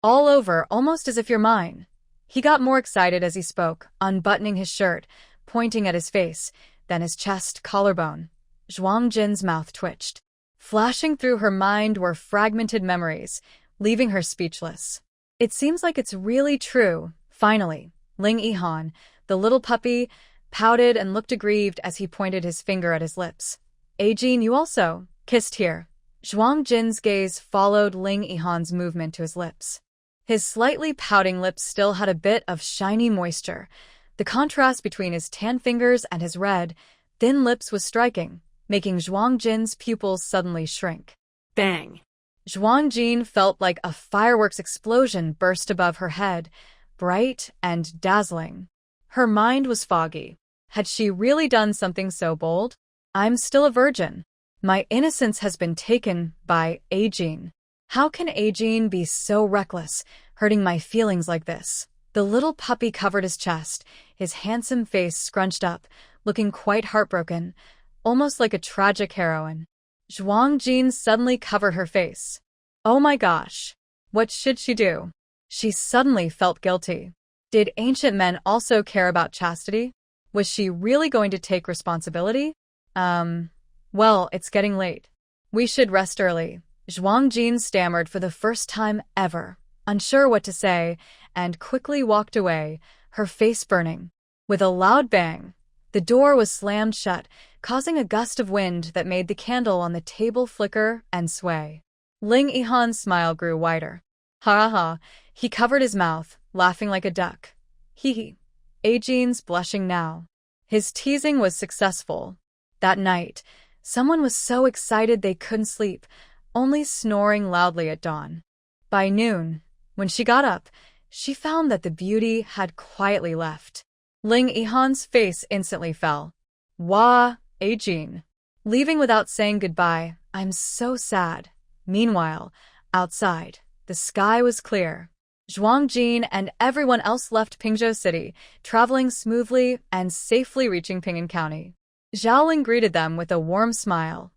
All over, almost as if you're mine. He got more excited as he spoke, unbuttoning his shirt, pointing at his face, then his chest, collarbone. Zhuang Jin's mouth twitched. Flashing through her mind were fragmented memories, leaving her speechless. It seems like it's really true. Finally, Ling Yihan, the little puppy, pouted and looked aggrieved as he pointed his finger at his lips. Jin, you also kissed here. Zhuang Jin's gaze followed Ling Yihan's movement to his lips. His slightly pouting lips still had a bit of shiny moisture. The contrast between his tan fingers and his red, thin lips was striking, making Zhuang Jin's pupils suddenly shrink. Bang! Zhuang Jin felt like a fireworks explosion burst above her head, bright and dazzling. Her mind was foggy. Had she really done something so bold? I'm still a virgin. My innocence has been taken by Jin. How can Jin be so reckless, hurting my feelings like this? The little puppy covered his chest, his handsome face scrunched up, looking quite heartbroken, almost like a tragic heroine. Zhuang Jin suddenly covered her face. Oh my gosh. What should she do? She suddenly felt guilty. Did ancient men also care about chastity? Was she really going to take responsibility? Well, it's getting late. We should rest early. Zhuang Jin stammered for the first time ever, unsure what to say, and quickly walked away, her face burning. With a loud bang, the door was slammed shut, causing a gust of wind that made the candle on the table flicker and sway. Ling Yihan's smile grew wider. Ha ha, he covered his mouth, laughing like a duck. Hee hee. Ajin's blushing now. His teasing was successful. That night, someone was so excited they couldn't sleep, only snoring loudly at dawn. By noon, when she got up, she found that the beauty had quietly left. Ling Yihan's face instantly fell. Wah, Ajin. Leaving without saying goodbye, I'm so sad. Meanwhile, outside, the sky was clear. Zhuang Jin and everyone else left Pingzhou City, traveling smoothly and safely reaching Ping'an County. Zhaoling greeted them with a warm smile.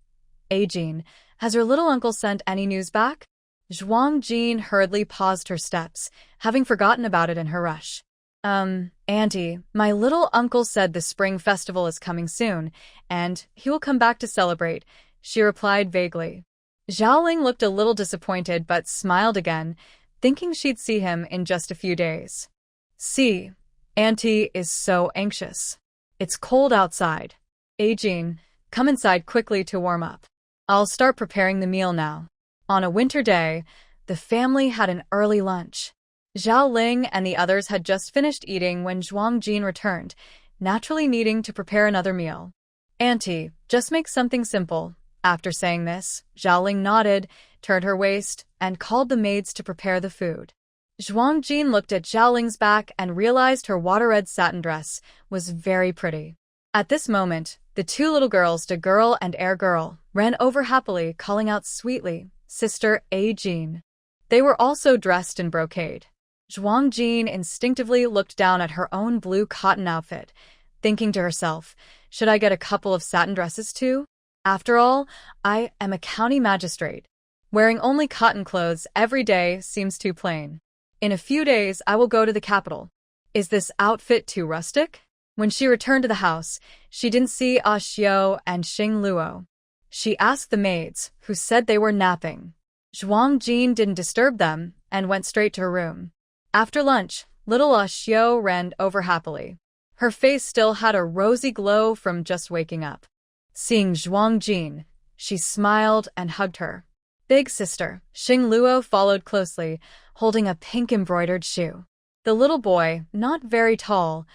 Ajin, has your little uncle sent any news back? Zhuang Jin hurriedly paused her steps, having forgotten about it in her rush. Auntie, my little uncle said the spring festival is coming soon, and he will come back to celebrate, she replied vaguely. Zhaoling looked a little disappointed but smiled again, thinking she'd see him in just a few days. See, Auntie is so anxious. It's cold outside. Ajin, come inside quickly to warm up. I'll start preparing the meal now. On a winter day, the family had an early lunch. Zhao Ling and the others had just finished eating when Zhuang Jin returned, naturally needing to prepare another meal. Auntie, just make something simple. After saying this, Zhao Ling nodded, turned her waist, and called the maids to prepare the food. Zhuang Jin looked at Zhao Ling's back and realized her water-red satin dress was very pretty. At this moment, the two little girls, De Girl and Air Girl, ran over happily, calling out sweetly, Sister Ajin. They were also dressed in brocade. Zhuang Jin instinctively looked down at her own blue cotton outfit, thinking to herself, should I get a couple of satin dresses too? After all, I am a county magistrate. Wearing only cotton clothes every day seems too plain. In a few days, I will go to the capital. Is this outfit too rustic? When she returned to the house, she didn't see Ah Xiao and Xing Luo. She asked the maids, who said they were napping. Zhuang Jin didn't disturb them and went straight to her room. After lunch, little Ah Xiao ran over happily. Her face still had a rosy glow from just waking up. Seeing Zhuang Jin, she smiled and hugged her. Big sister, Xing Luo followed closely, holding a pink embroidered shoe. The little boy, not very tall,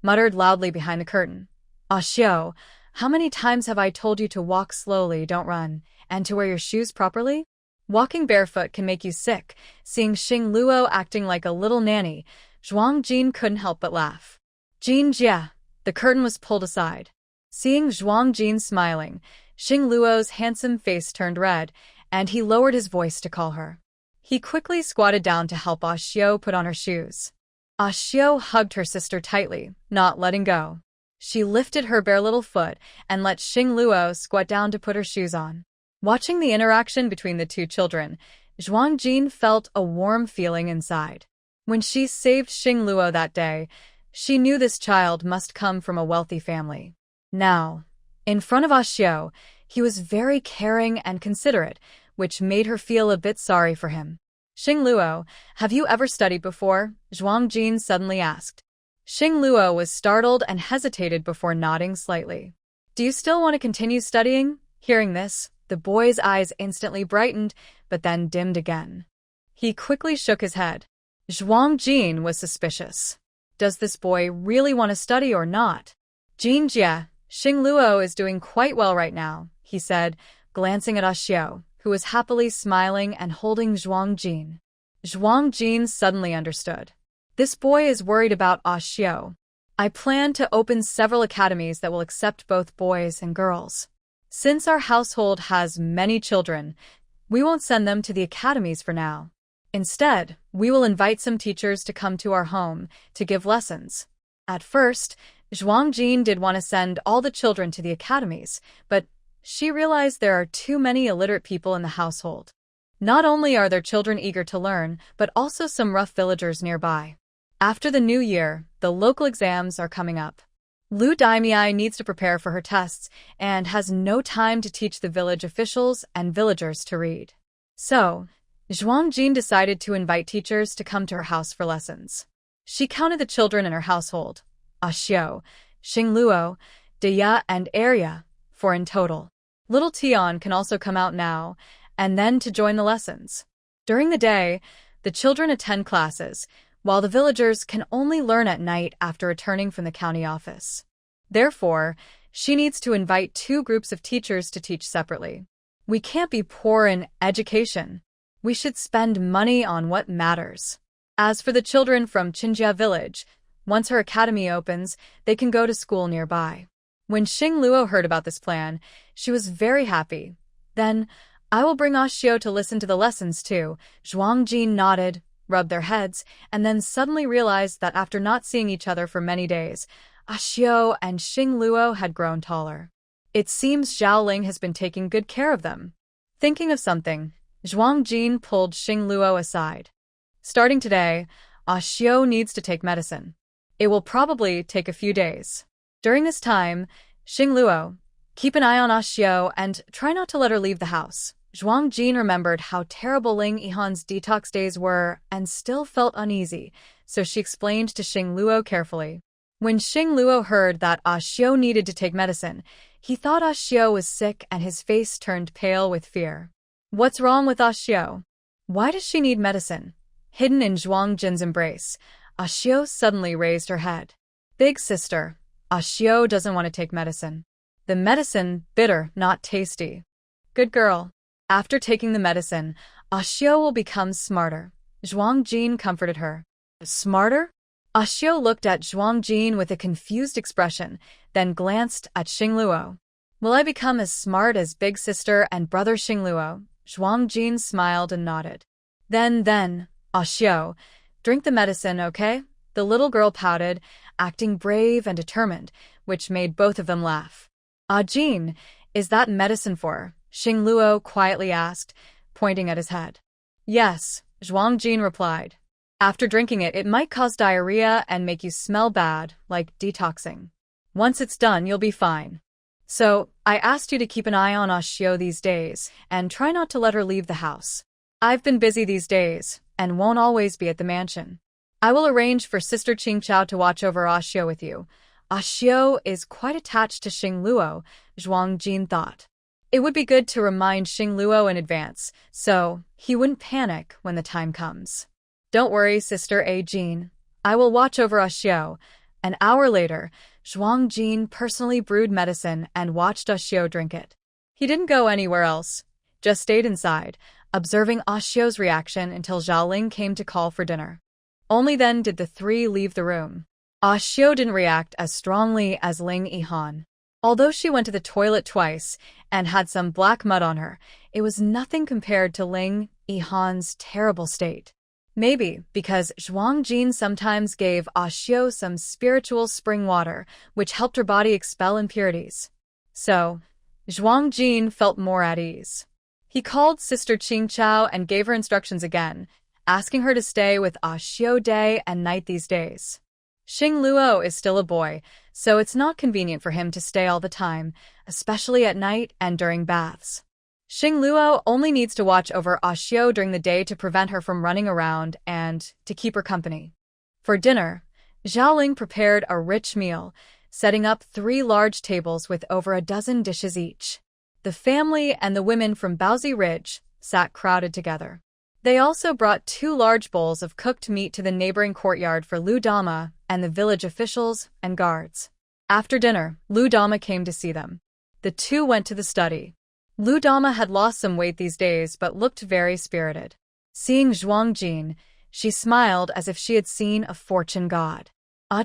muttered loudly behind the curtain. Ah Xiao, how many times have I told you to walk slowly, don't run, and to wear your shoes properly? Walking barefoot can make you sick. Seeing Xing Luo acting like a little nanny, Zhuang Jin couldn't help but laugh. Jin Jia, the curtain was pulled aside. Seeing Zhuang Jin smiling, Xing Luo's handsome face turned red, and he lowered his voice to call her. He quickly squatted down to help Ah Xiao put on her shoes. Ah Xiao hugged her sister tightly, not letting go. She lifted her bare little foot and let Xing Luo squat down to put her shoes on. Watching the interaction between the two children, Zhuang Jin felt a warm feeling inside. When she saved Xing Luo that day, she knew this child must come from a wealthy family. Now, in front of Ah Xiao, he was very caring and considerate, which made her feel a bit sorry for him. Xing Luo, have you ever studied before? Zhuang Jin suddenly asked. Xing Luo was startled and hesitated before nodding slightly. Do you still want to continue studying? Hearing this, the boy's eyes instantly brightened, but then dimmed again. He quickly shook his head. Zhuang Jin was suspicious. Does this boy really want to study or not? Jin Jia, Xing Luo is doing quite well right now, he said, glancing at Ah Xiao, who was happily smiling and holding Zhuang Jin. Zhuang Jin suddenly understood. This boy is worried about Ah Xiao. I plan to open several academies that will accept both boys and girls. Since our household has many children, we won't send them to the academies for now. Instead, we will invite some teachers to come to our home to give lessons. At first, Zhuang Jin did want to send all the children to the academies, but she realized there are too many illiterate people in the household. Not only are their children eager to learn, but also some rough villagers nearby. After the new year, the local exams are coming up. Lu Daimiai needs to prepare for her tests and has no time to teach the village officials and villagers to read. So, Zhuang Jin decided to invite teachers to come to her house for lessons. She counted the children in her household, Xiao, Xingluo, Deya, and Arya, 4 in total. Little Tian can also come out now, and then to join the lessons. During the day, the children attend classes, while the villagers can only learn at night after returning from the county office. Therefore, she needs to invite 2 groups of teachers to teach separately. We can't be poor in education. We should spend money on what matters. As for the children from Qinjia village, once her academy opens, they can go to school nearby. When Xingluo heard about this plan, she was very happy. Then, I will bring Xiao to listen to the lessons too. Zhuangjin nodded, rubbed their heads, and then suddenly realized that after not seeing each other for many days, Xiao and Xingluo had grown taller. It seems Zhao Ling has been taking good care of them. Thinking of something, Zhuangjin pulled Xingluo aside. Starting today, Xiao needs to take medicine. It will probably take a few days. During this time, Xingluo, keep an eye on Xiao and try not to let her leave the house. Zhuangjin remembered how terrible Ling Yihan's detox days were and still felt uneasy, so she explained to Xingluo carefully. When Xingluo heard that Xiao needed to take medicine, he thought Xiao was sick and his face turned pale with fear. What's wrong with Xiao? Why does she need medicine? Hidden in Zhuangjin's embrace, Xiao suddenly raised her head. Big sister, Xiao doesn't want to take medicine. The medicine, bitter, not tasty. Good girl. After taking the medicine, Xiao will become smarter. Zhuangjin comforted her. Smarter? Xiao looked at Zhuangjin with a confused expression, then glanced at Xingluo. Will I become as smart as big sister and brother Xingluo? Zhuangjin smiled and nodded. Then, Xiao, drink the medicine, okay? The little girl pouted, acting brave and determined, which made both of them laugh. Jin, is that medicine for? Xingluo quietly asked, pointing at his head. Yes, Zhuangjin replied. After drinking it, it might cause diarrhea and make you smell bad, like detoxing. Once it's done, you'll be fine. So, I asked you to keep an eye on Xiao these days, and try not to let her leave the house. I've been busy these days, and won't always be at the mansion. I will arrange for Sister Qingqiao to watch over Xiao with you. Xiao is quite attached to Xingluo, Zhuangjin thought. It would be good to remind Xingluo in advance, so he wouldn't panic when the time comes. Don't worry, Sister Jin. I will watch over Xiao. An hour later, Zhuangjin personally brewed medicine and watched Xiao drink it. He didn't go anywhere else, just stayed inside, observing Xiao's reaction until Zhao Ling came to call for dinner. Only then did the 3 leave the room. Xiao didn't react as strongly as Ling Yihan. Although she went to the toilet twice and had some black mud on her, it was nothing compared to Ling Yihan's terrible state. Maybe because Zhuangjin sometimes gave Xiao some spiritual spring water, which helped her body expel impurities. So, Zhuangjin felt more at ease. He called Sister Qingqiao and gave her instructions again, asking her to stay with Xiao day and night these days. Xingluo is still a boy, so it's not convenient for him to stay all the time, especially at night and during baths. Xingluo only needs to watch over Xiao during the day to prevent her from running around and to keep her company. For dinner, Zhao Ling prepared a rich meal, setting up 3 large tables with over a dozen dishes each. The family and the women from Baozi Ridge sat crowded together. They also brought 2 large bowls of cooked meat to the neighboring courtyard for Lu Dama and the village officials and guards. After dinner, Lu Dama came to see them. The 2 went to the study. Lu Dama had lost some weight these days but looked very spirited. Seeing Zhuangjin, she smiled as if she had seen a fortune god.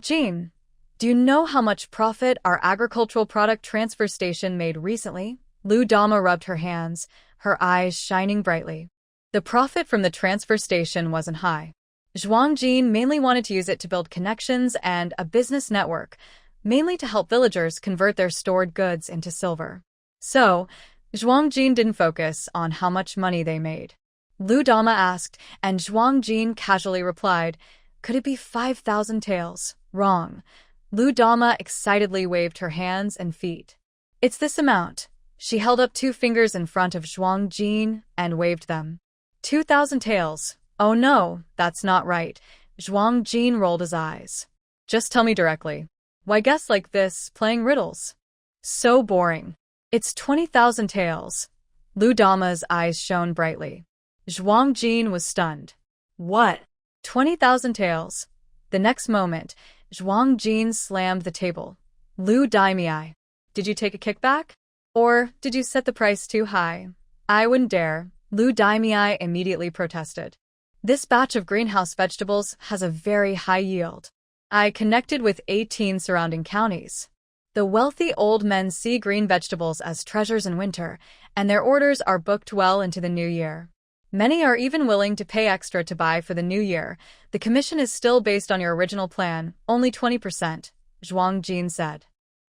Jin, do you know how much profit our agricultural product transfer station made recently? Lu Dama rubbed her hands, her eyes shining brightly. The profit from the transfer station wasn't high. Zhuangjin mainly wanted to use it to build connections and a business network, mainly to help villagers convert their stored goods into silver. So, Zhuangjin didn't focus on how much money they made. Lu Dama asked, and Zhuangjin casually replied, "Could it be 5,000 taels?" Wrong. Lu Dama excitedly waved her hands and feet. "It's this amount." She held up 2 fingers in front of Zhuangjin and waved them. 2,000 taels. Oh no, that's not right. Zhuang Jin rolled his eyes. Just tell me directly. Why guess like this, playing riddles? So boring. It's 20,000 taels. Lu Dama's eyes shone brightly. Zhuang Jin was stunned. What? 20,000 taels. The next moment, Zhuang Jin slammed the table. Lu Daimiai, did you take a kickback? Or did you set the price too high? I wouldn't dare, Lu Daimiai immediately protested. This batch of greenhouse vegetables has a very high yield. I connected with 18 surrounding counties. The wealthy old men see green vegetables as treasures in winter, and their orders are booked well into the new year. Many are even willing to pay extra to buy for the new year. The commission is still based on your original plan, only 20%, Zhuang Jin said.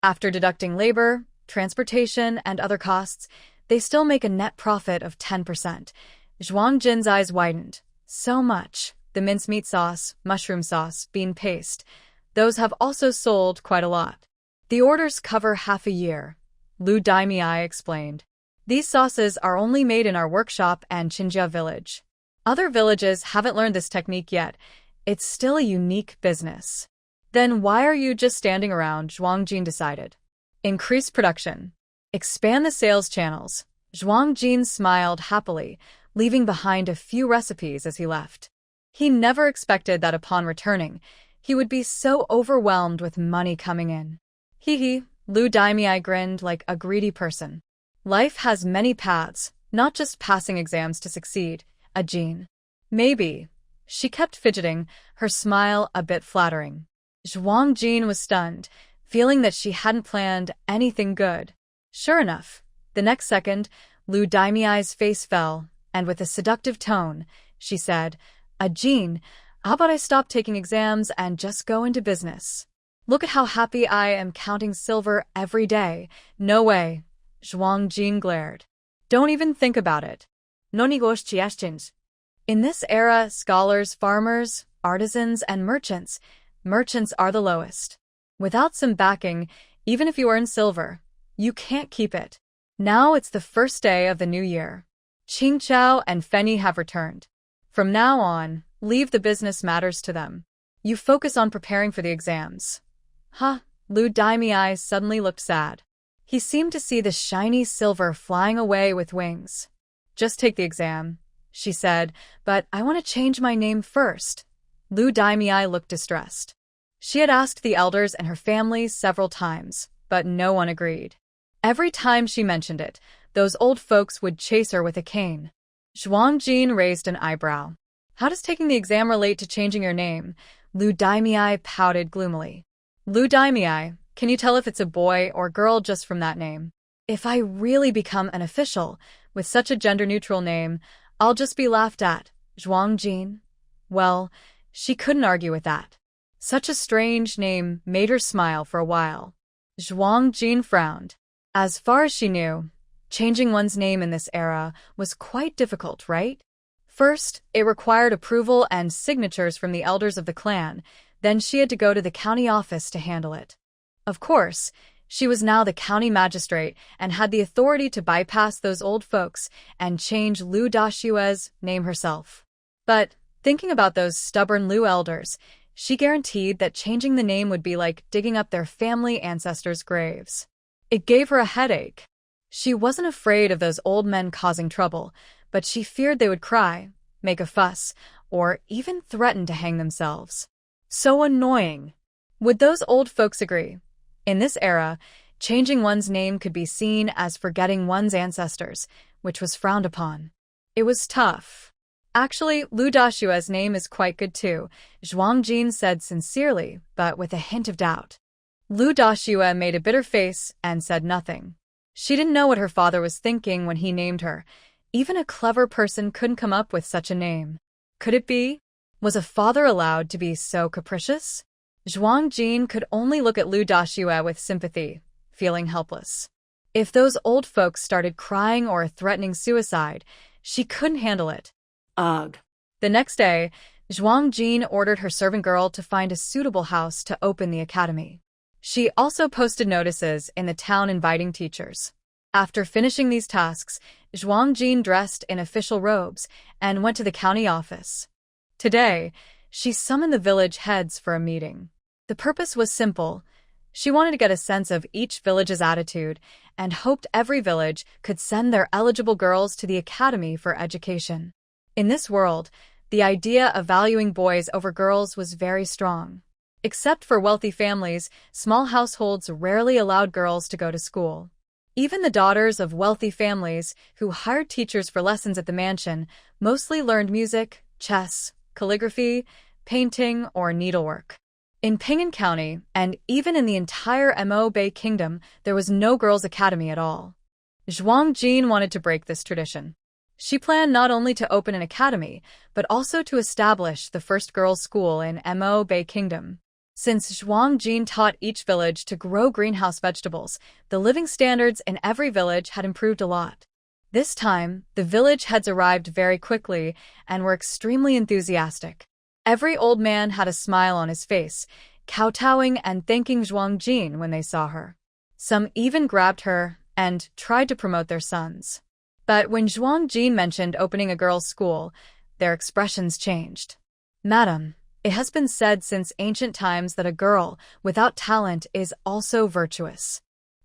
After deducting labor, transportation, and other costs, they still make a net profit of 10%. Zhuang Jin's eyes widened. So much. The mincemeat sauce, mushroom sauce, bean paste. Those have also sold quite a lot. The orders cover half a year, Lu Daimiai explained. These sauces are only made in our workshop and Qinjia village. Other villages haven't learned this technique yet. It's still a unique business. Then why are you just standing around? Zhuang Jin decided. Increase production. Expand the sales channels. Zhuang Jin smiled happily, leaving behind a few recipes as he left. He never expected that upon returning, he would be so overwhelmed with money coming in. Hee, Lu Daimiai grinned like a greedy person. Life has many paths, not just passing exams to succeed, Jin. Maybe. She kept fidgeting, her smile a bit flattering. Zhuang Jin was stunned, feeling that she hadn't planned anything good. Sure enough, the next second, Lu Daimiai's face fell, and with a seductive tone, she said, Jin, how about I stop taking exams and just go into business? Look at how happy I am counting silver every day. No way. Zhuang Jin glared. Don't even think about it. No negociations. In this era, scholars, farmers, artisans, and merchants are the lowest. Without some backing, even if you earn silver, you can't keep it. Now it's the first day of the new year. Qingqiao and Fenyi have returned. From now on, leave the business matters to them. You focus on preparing for the exams. Lu Daimiai suddenly looked sad. He seemed to see the shiny silver flying away with wings. Just take the exam, she said, but I want to change my name first. Lu Daimiai looked distressed. She had asked the elders and her family several times, but no one agreed. Every time she mentioned it, those old folks would chase her with a cane. Zhuang Jin raised an eyebrow. How does taking the exam relate to changing your name? Lu Daimiai pouted gloomily. Lu Daimiai, can you tell if it's a boy or girl just from that name? If I really become an official with such a gender-neutral name, I'll just be laughed at. Zhuang Jin? Well, she couldn't argue with that. Such a strange name made her smile for a while. Zhuang Jin frowned. As far as she knew, changing one's name in this era was quite difficult, right? First, it required approval and signatures from the elders of the clan. Then she had to go to the county office to handle it. Of course, she was now the county magistrate and had the authority to bypass those old folks and change Lu Dashue's name herself. But, thinking about those stubborn Lu elders, she guaranteed that changing the name would be like digging up their family ancestors' graves. It gave her a headache. She wasn't afraid of those old men causing trouble, but she feared they would cry, make a fuss, or even threaten to hang themselves. So annoying. Would those old folks agree? In this era, changing one's name could be seen as forgetting one's ancestors, which was frowned upon. It was tough. Actually, Lu Dashue's name is quite good too, Zhuang Jin said sincerely, but with a hint of doubt. Lu Dashue made a bitter face and said nothing. She didn't know what her father was thinking when he named her. Even a clever person couldn't come up with such a name. Could it be? Was a father allowed to be so capricious? Zhuang Jin could only look at Lu Dashue with sympathy, feeling helpless. If those old folks started crying or threatening suicide, she couldn't handle it. Ugh. The next day, Zhuang Jin ordered her servant girl to find a suitable house to open the academy. She also posted notices in the town inviting teachers. After finishing these tasks, Zhuang Jin dressed in official robes and went to the county office. Today, she summoned the village heads for a meeting. The purpose was simple. She wanted to get a sense of each village's attitude and hoped every village could send their eligible girls to the academy for education. In this world, the idea of valuing boys over girls was very strong. Except for wealthy families, small households rarely allowed girls to go to school. Even the daughters of wealthy families, who hired teachers for lessons at the mansion, mostly learned music, chess, calligraphy, painting, or needlework. In Ping'an County, and even in the entire Mo Bay Kingdom, there was no girls' academy at all. Zhuang Jin wanted to break this tradition. She planned not only to open an academy, but also to establish the first girls' school in Mo Bay Kingdom. Since Zhuang Jin taught each village to grow greenhouse vegetables, the living standards in every village had improved a lot. This time, the village heads arrived very quickly and were extremely enthusiastic. Every old man had a smile on his face, kowtowing and thanking Zhuang Jin when they saw her. Some even grabbed her and tried to promote their sons. But when Zhuang Jin mentioned opening a girls' school, their expressions changed. "Madam, it has been said since ancient times that a girl without talent is also virtuous.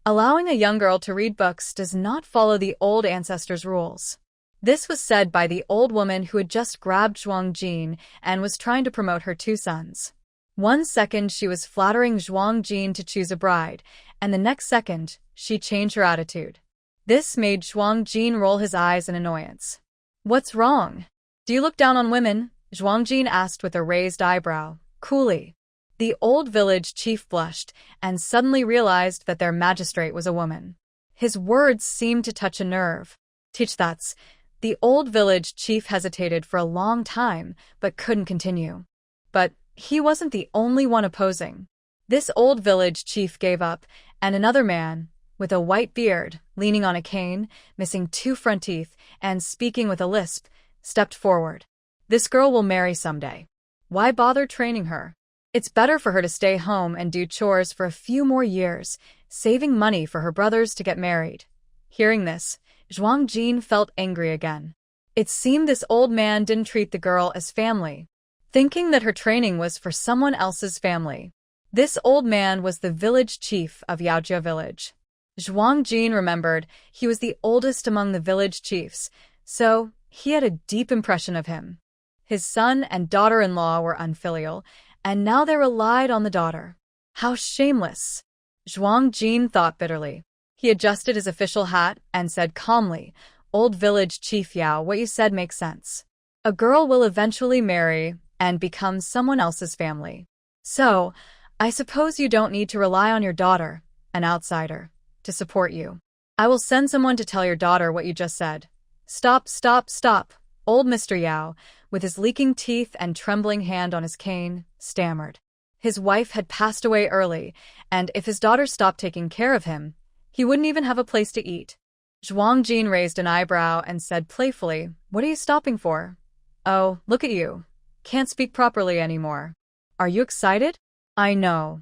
Allowing a young girl to read books does not follow the old ancestors' rules." This was said by the old woman who had just grabbed Zhuang Jin and was trying to promote her two sons. One second she was flattering Zhuang Jin to choose a bride, and the next second she changed her attitude. This made Zhuang Jin roll his eyes in annoyance. "What's wrong? Do you look down on women?" Zhuang Jin asked with a raised eyebrow, coolly. The old village chief blushed and suddenly realized that their magistrate was a woman. His words seemed to touch a nerve. "Teach that's." The old village chief hesitated for a long time, but couldn't continue. But he wasn't the only one opposing. This old village chief gave up, and another man, with a white beard, leaning on a cane, missing two front teeth, and speaking with a lisp, stepped forward. "This girl will marry someday. Why bother training her? It's better for her to stay home and do chores for a few more years, saving money for her brothers to get married." Hearing this, Zhuang Jin felt angry again. It seemed this old man didn't treat the girl as family, thinking that her training was for someone else's family. This old man was the village chief of Yaojia village. Zhuang Jin remembered he was the oldest among the village chiefs, so he had a deep impression of him. His son and daughter-in-law were unfilial, and now they relied on the daughter. How shameless! Zhuang Jin thought bitterly. He adjusted his official hat and said calmly, "Old village chief Yao, what you said makes sense. A girl will eventually marry and become someone else's family. So, I suppose you don't need to rely on your daughter, an outsider, to support you. I will send someone to tell your daughter what you just said." "Stop, stop, stop!" Old Mr. Yao, with his leaking teeth and trembling hand on his cane, stammered. His wife had passed away early, and if his daughter stopped taking care of him, he wouldn't even have a place to eat. Zhuang Jin raised an eyebrow and said playfully, "What are you stopping for? Oh, look at you. Can't speak properly anymore. Are you excited?" "I know.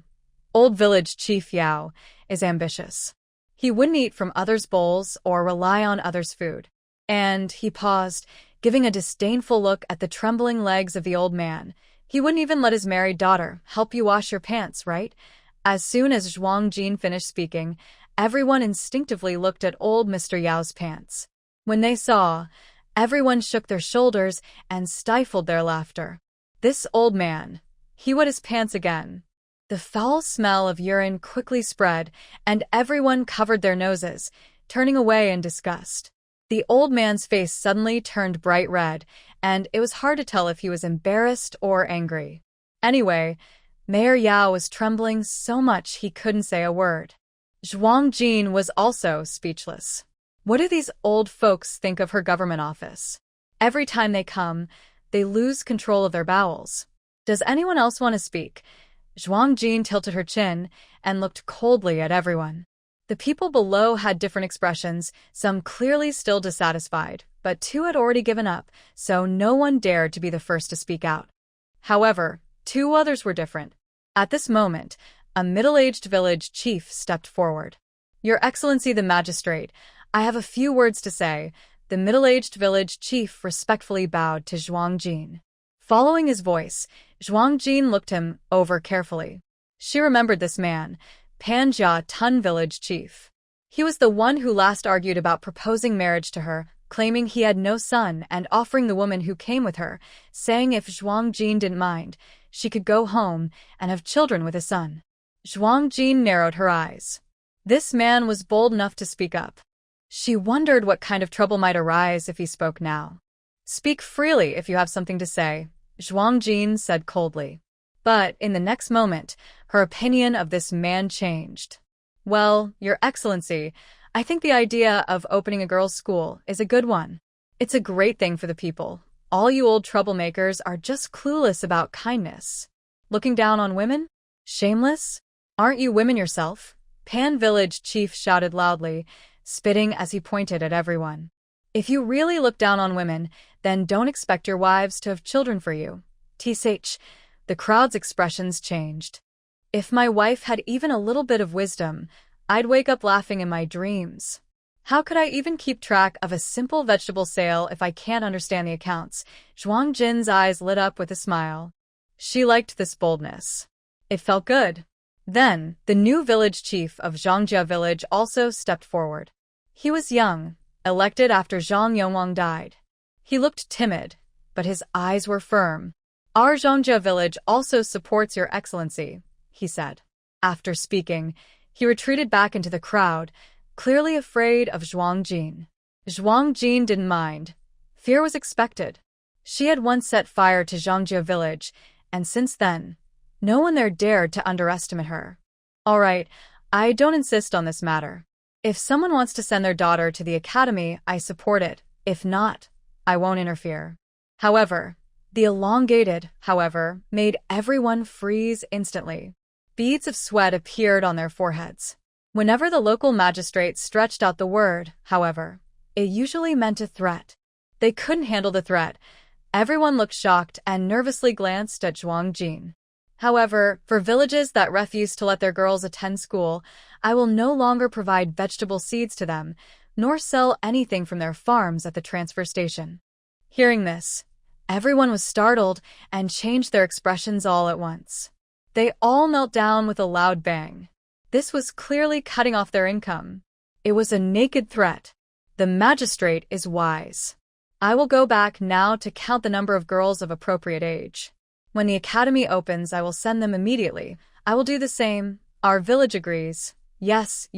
Old village chief Yao is ambitious. He wouldn't eat from others' bowls or rely on others' food." And he paused, giving a disdainful look at the trembling legs of the old man. "He wouldn't even let his married daughter help you wash your pants, right?" As soon as Zhuang Jin finished speaking, everyone instinctively looked at old Mr. Yao's pants. When they saw, everyone shook their shoulders and stifled their laughter. This old man, he wet his pants again. The foul smell of urine quickly spread, and everyone covered their noses, turning away in disgust. The old man's face suddenly turned bright red, and it was hard to tell if he was embarrassed or angry. Anyway, Mayor Yao was trembling so much he couldn't say a word. Zhuang Jin was also speechless. What do these old folks think of her government office? Every time they come, they lose control of their bowels. Does anyone else want to speak? Zhuang Jin tilted her chin and looked coldly at everyone. The people below had different expressions, some clearly still dissatisfied, but two had already given up, so no one dared to be the first to speak out. However, two others were different. At this moment, a middle-aged village chief stepped forward. "Your Excellency the Magistrate, I have a few words to say." The middle-aged village chief respectfully bowed to Zhuang Jin. Following his voice, Zhuang Jin looked him over carefully. She remembered this man, Panjia Tun village chief. He was the one who last argued about proposing marriage to her, claiming he had no son and offering the woman who came with her, saying if Zhuang Jin didn't mind, she could go home and have children with his son. Zhuang Jin narrowed her eyes. This man was bold enough to speak up. She wondered what kind of trouble might arise if he spoke now. Speak freely if you have something to say, Zhuang Jin said coldly. But in the next moment, her opinion of this man changed. Well, Your Excellency, I think the idea of opening a girls' school is a good one. It's a great thing for the people. All you old troublemakers are just clueless about kindness. Looking down on women? Shameless? Aren't you women yourself? Pan village chief shouted loudly, spitting as he pointed at everyone. If you really look down on women, then don't expect your wives to have children for you. Tsh. The crowd's expressions changed. If my wife had even a little bit of wisdom, I'd wake up laughing in my dreams. How could I even keep track of a simple vegetable sale if I can't understand the accounts? Zhuang Jin's eyes lit up with a smile. She liked this boldness. It felt good. Then, the new village chief of Zhangjia village also stepped forward. He was young, elected after Zhang Yongwang died. He looked timid, but his eyes were firm. Our Zhangjia village also supports Your Excellency, he said. After speaking, he retreated back into the crowd, clearly afraid of Zhuang Jin. Zhuang Jin didn't mind. Fear was expected. She had once set fire to Zhangjia village, and since then, no one there dared to underestimate her. All right, I don't insist on this matter. If someone wants to send their daughter to the academy, I support it. If not, I won't interfere. However, the elongated, however, made everyone freeze instantly. Beads of sweat appeared on their foreheads. Whenever the local magistrate stretched out the word, however, it usually meant a threat. They couldn't handle the threat. Everyone looked shocked and nervously glanced at Zhuang Jin. However, for villages that refuse to let their girls attend school, I will no longer provide vegetable seeds to them, nor sell anything from their farms at the transfer station. Hearing this, everyone was startled and changed their expressions all at once. They all knelt down with a loud bang. This was clearly cutting off their income. It was a naked threat. The magistrate is wise. I will go back now to count the number of girls of appropriate age. When the academy opens, I will send them immediately. I will do the same. Our village agrees. Yes,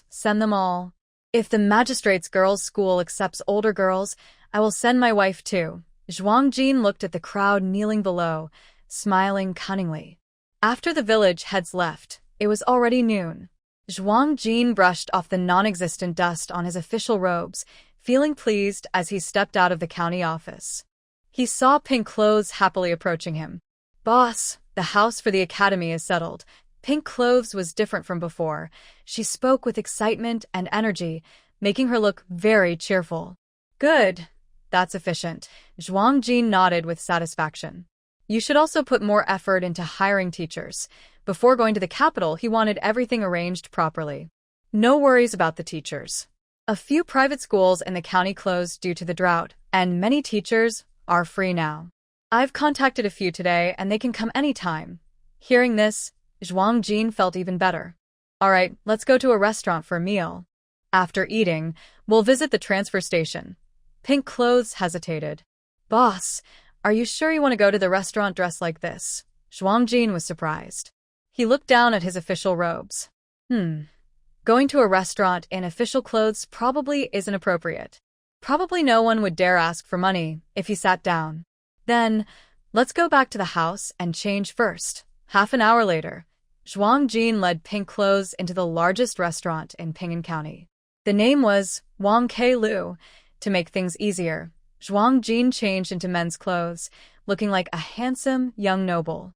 send them all. If the magistrate's girls' school accepts older girls, I will send my wife too. Zhuang Jin looked at the crowd kneeling below, smiling cunningly. After the village heads left, it was already noon. Zhuang Jin brushed off the non-existent dust on his official robes, feeling pleased as he stepped out of the county office. He saw Pink Clothes happily approaching him. Boss, the house for the academy is settled. Pink Clothes was different from before. She spoke with excitement and energy, making her look very cheerful. Good. That's efficient. Zhuang Jin nodded with satisfaction. You should also put more effort into hiring teachers. Before going to the capital, he wanted everything arranged properly. No worries about the teachers. A few private schools in the county closed due to the drought, and many teachers are free now. I've contacted a few today, and they can come anytime. Hearing this, Zhuang Jin felt even better. All right, let's go to a restaurant for a meal. After eating, we'll visit the transfer station. Pink Clothes hesitated. Boss, are you sure you want to go to the restaurant dressed like this? Zhuang Jin was surprised. He looked down at his official robes. Going to a restaurant in official clothes probably isn't appropriate. Probably no one would dare ask for money if he sat down. Then, let's go back to the house and change first. Half an hour later, Zhuang Jin led Pink Clothes into the largest restaurant in Ping'an County. The name was Wang Ke Lu. To make things easier, Zhuang Jin changed into men's clothes, looking like a handsome young noble.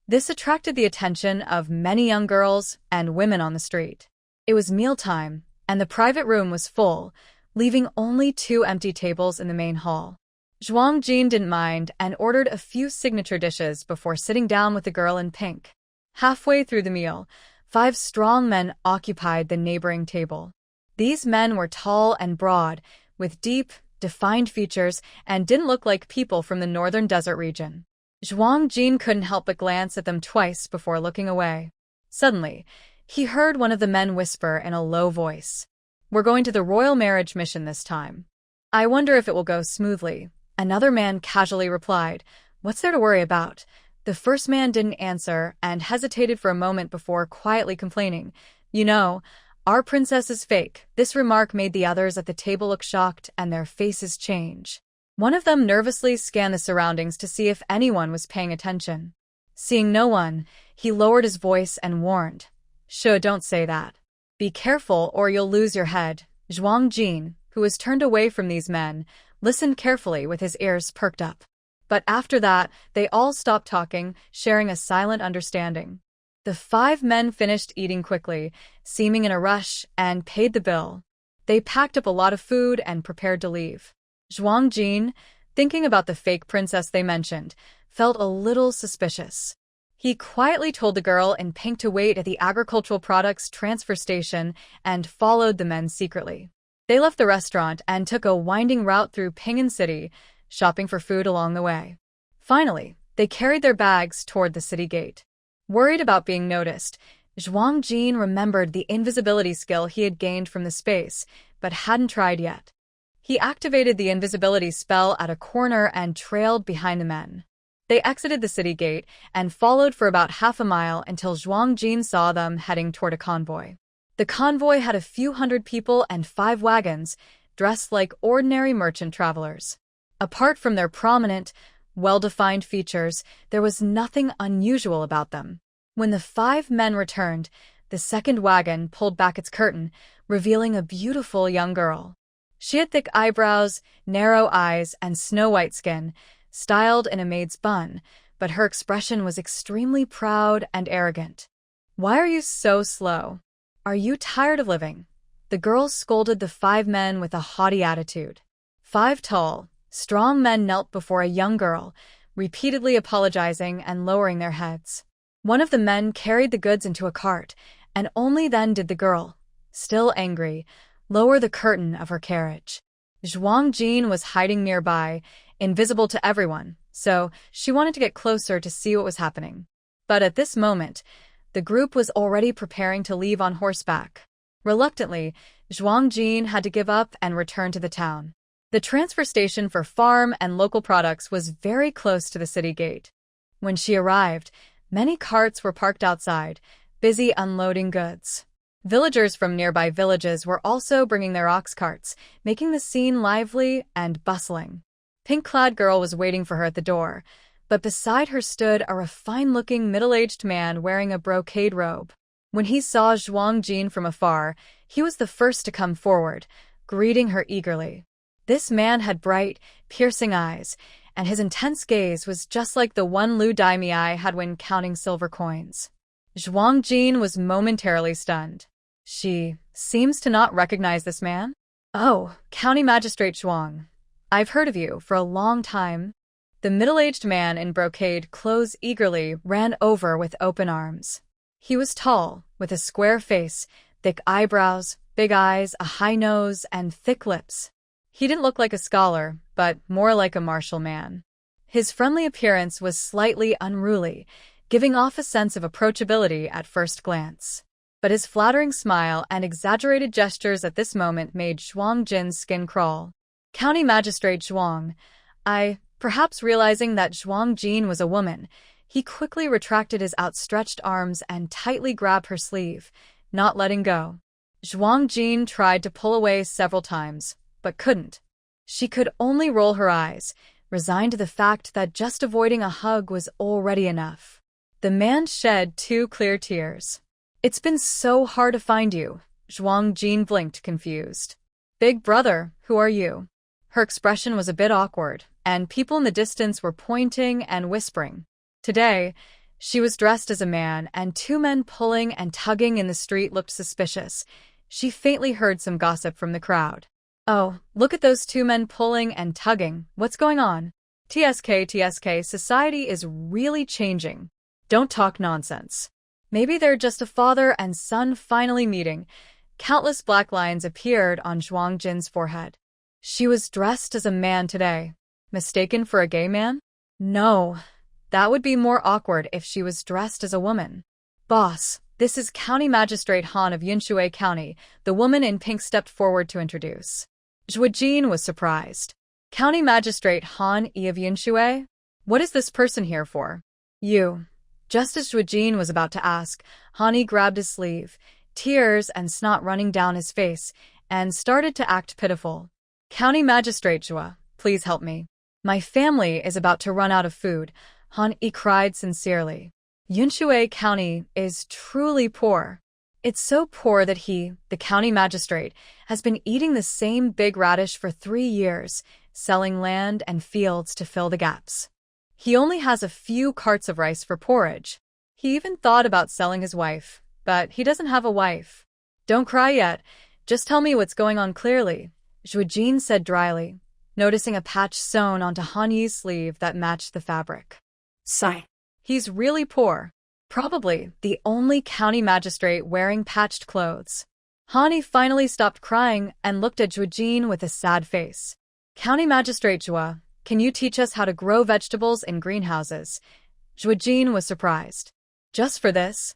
This attracted the attention of many young girls and women on the street. It was mealtime, and the private room was full, leaving only 2 empty tables in the main hall. Zhuang Jin didn't mind and ordered a few signature dishes before sitting down with the girl in pink. Halfway through the meal, 5 strong men occupied the neighboring table. These men were tall and broad, with deep, defined features, and didn't look like people from the northern desert region. Zhuang Jin couldn't help but glance at them twice before looking away. Suddenly, he heard one of the men whisper in a low voice, "We're going to the royal marriage mission this time. I wonder if it will go smoothly." Another man casually replied, "What's there to worry about?" The first man didn't answer and hesitated for a moment before quietly complaining, "You know, our princess is fake." This remark made the others at the table look shocked and their faces change. One of them nervously scanned the surroundings to see if anyone was paying attention. Seeing no one, he lowered his voice and warned, "Sure, don't say that. Be careful or you'll lose your head." Zhuang Jin, who was turned away from these men, listened carefully with his ears perked up. But after that, they all stopped talking, sharing a silent understanding. The 5 men finished eating quickly, seeming in a rush, and paid the bill. They packed up a lot of food and prepared to leave. Zhuang Jin, thinking about the fake princess they mentioned, felt a little suspicious. He quietly told the girl in pink to wait at the agricultural products transfer station and followed the men secretly. They left the restaurant and took a winding route through Pingan City, shopping for food along the way. Finally, they carried their bags toward the city gate. Worried about being noticed, Zhuang Jin remembered the invisibility skill he had gained from the space, but hadn't tried yet. He activated the invisibility spell at a corner and trailed behind the men. They exited the city gate and followed for about half a mile until Zhuang Jin saw them heading toward a convoy. The convoy had a few hundred people and 5 wagons, dressed like ordinary merchant travelers. Apart from their prominent, well-defined features, there was nothing unusual about them. When the 5 men returned, the second wagon pulled back its curtain, revealing a beautiful young girl. She had thick eyebrows, narrow eyes, and snow-white skin, styled in a maid's bun, but her expression was extremely proud and arrogant. "Why are you so slow? Are you tired of living?" The girl scolded the 5 men with a haughty attitude. 5 tall, strong men knelt before a young girl, repeatedly apologizing and lowering their heads. One of the men carried the goods into a cart, and only then did the girl, still angry, lower the curtain of her carriage. Zhuang Jin was hiding nearby, invisible to everyone, so she wanted to get closer to see what was happening. But at this moment, the group was already preparing to leave on horseback. Reluctantly, Zhuang Jin had to give up and return to the town. The transfer station for farm and local products was very close to the city gate. When she arrived, many carts were parked outside, busy unloading goods. Villagers from nearby villages were also bringing their ox carts, making the scene lively and bustling. Pink-clad girl was waiting for her at the door, but beside her stood a refined-looking middle-aged man wearing a brocade robe. When he saw Zhuang Jin from afar, he was the first to come forward, greeting her eagerly. This man had bright, piercing eyes, and his intense gaze was just like the one Lu Daimiai had when counting silver coins. Zhuang Jin was momentarily stunned. She seems to not recognize this man? "Oh, County Magistrate Zhuang. I've heard of you for a long time." The middle-aged man in brocade clothes eagerly ran over with open arms. He was tall, with a square face, thick eyebrows, big eyes, a high nose, and thick lips. He didn't look like a scholar, but more like a martial man. His friendly appearance was slightly unruly, giving off a sense of approachability at first glance. But his flattering smile and exaggerated gestures at this moment made Zhuang Jin's skin crawl. "County Magistrate Zhuang." Perhaps realizing that Zhuang Jin was a woman, he quickly retracted his outstretched arms and tightly grabbed her sleeve, not letting go. Zhuang Jin tried to pull away several times, but couldn't. She could only roll her eyes, resigned to the fact that just avoiding a hug was already enough. The man shed 2 clear tears. "It's been so hard to find you." Zhuang Jin blinked, confused. "Big brother, who are you?" Her expression was a bit awkward, and people in the distance were pointing and whispering. Today, she was dressed as a man, and 2 men pulling and tugging in the street looked suspicious. She faintly heard some gossip from the crowd. "Oh, look at those 2 men pulling and tugging. What's going on?" TSK, society is really changing. Don't talk nonsense." Maybe they're just a father and son finally meeting. Countless black lines appeared on Zhuang Jin's forehead. She was dressed as a man today. Mistaken for a gay man? No. That would be more awkward if she was dressed as a woman. Boss, this is County Magistrate Han of Yunshui County, the woman in pink stepped forward to introduce. Zhuojin was surprised. County Magistrate Han E of Yunshui? What is this person here for? You. Just as Zhuojin was about to ask, Hani grabbed his sleeve, tears and snot running down his face, and started to act pitiful. County Magistrate Zhua, please help me. My family is about to run out of food, Han E cried sincerely. Yunshui County is truly poor. It's so poor that he, the county magistrate, has been eating the same big radish for 3 years, selling land and fields to fill the gaps. He only has a few carts of rice for porridge. He even thought about selling his wife, but he doesn't have a wife. Don't cry yet. Just tell me what's going on clearly, Zhuojin said dryly, noticing a patch sewn onto Han Yi's sleeve that matched the fabric.
Sigh.
He's really poor. Probably the only county magistrate wearing patched clothes. Hani finally stopped crying and looked at Zhuojin with a sad face. County Magistrate Zhua, can you teach us how to grow vegetables in greenhouses? Zhuojin was surprised. Just for this?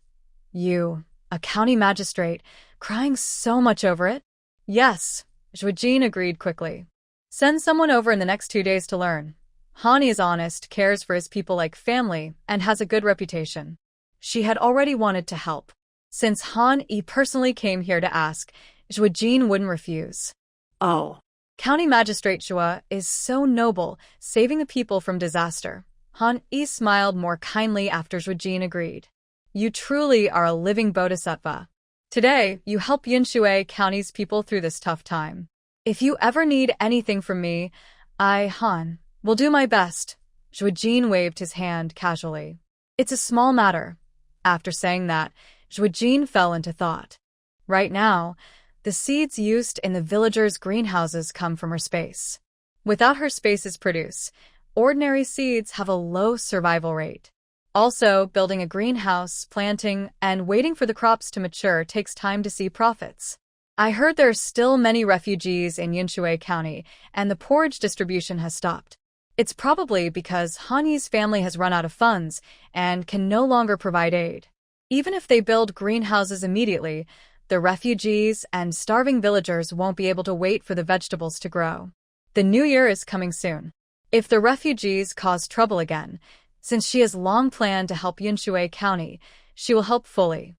You, a county magistrate, crying so much over it? Yes, Zhuojin agreed quickly. Send someone over in the next 2 days to learn. Hani is honest, cares for his people like family, and has a good reputation. She had already wanted to help. Since Han E personally came here to ask, Zhuojin wouldn't refuse.
Oh.
County Magistrate Zhua is so noble, saving the people from disaster. Han E smiled more kindly after Zhuojin agreed. You truly are a living bodhisattva. Today, you help Yunshui County's people through this tough time. If you ever need anything from me, Han, will do my best. Zhuojin waved his hand casually. It's a small matter. After saying that, Zhuojin fell into thought. Right now, the seeds used in the villagers' greenhouses come from her space. Without her space's produce, ordinary seeds have a low survival rate. Also, building a greenhouse, planting, and waiting for the crops to mature takes time to see profits. I heard there are still many refugees in Yunshui County, and the porridge distribution has stopped. It's probably because Han Yi's family has run out of funds and can no longer provide aid. Even if they build greenhouses immediately, the refugees and starving villagers won't be able to wait for the vegetables to grow. The new year is coming soon. If the refugees cause trouble again, since she has long planned to help Yunshui County, she will help fully.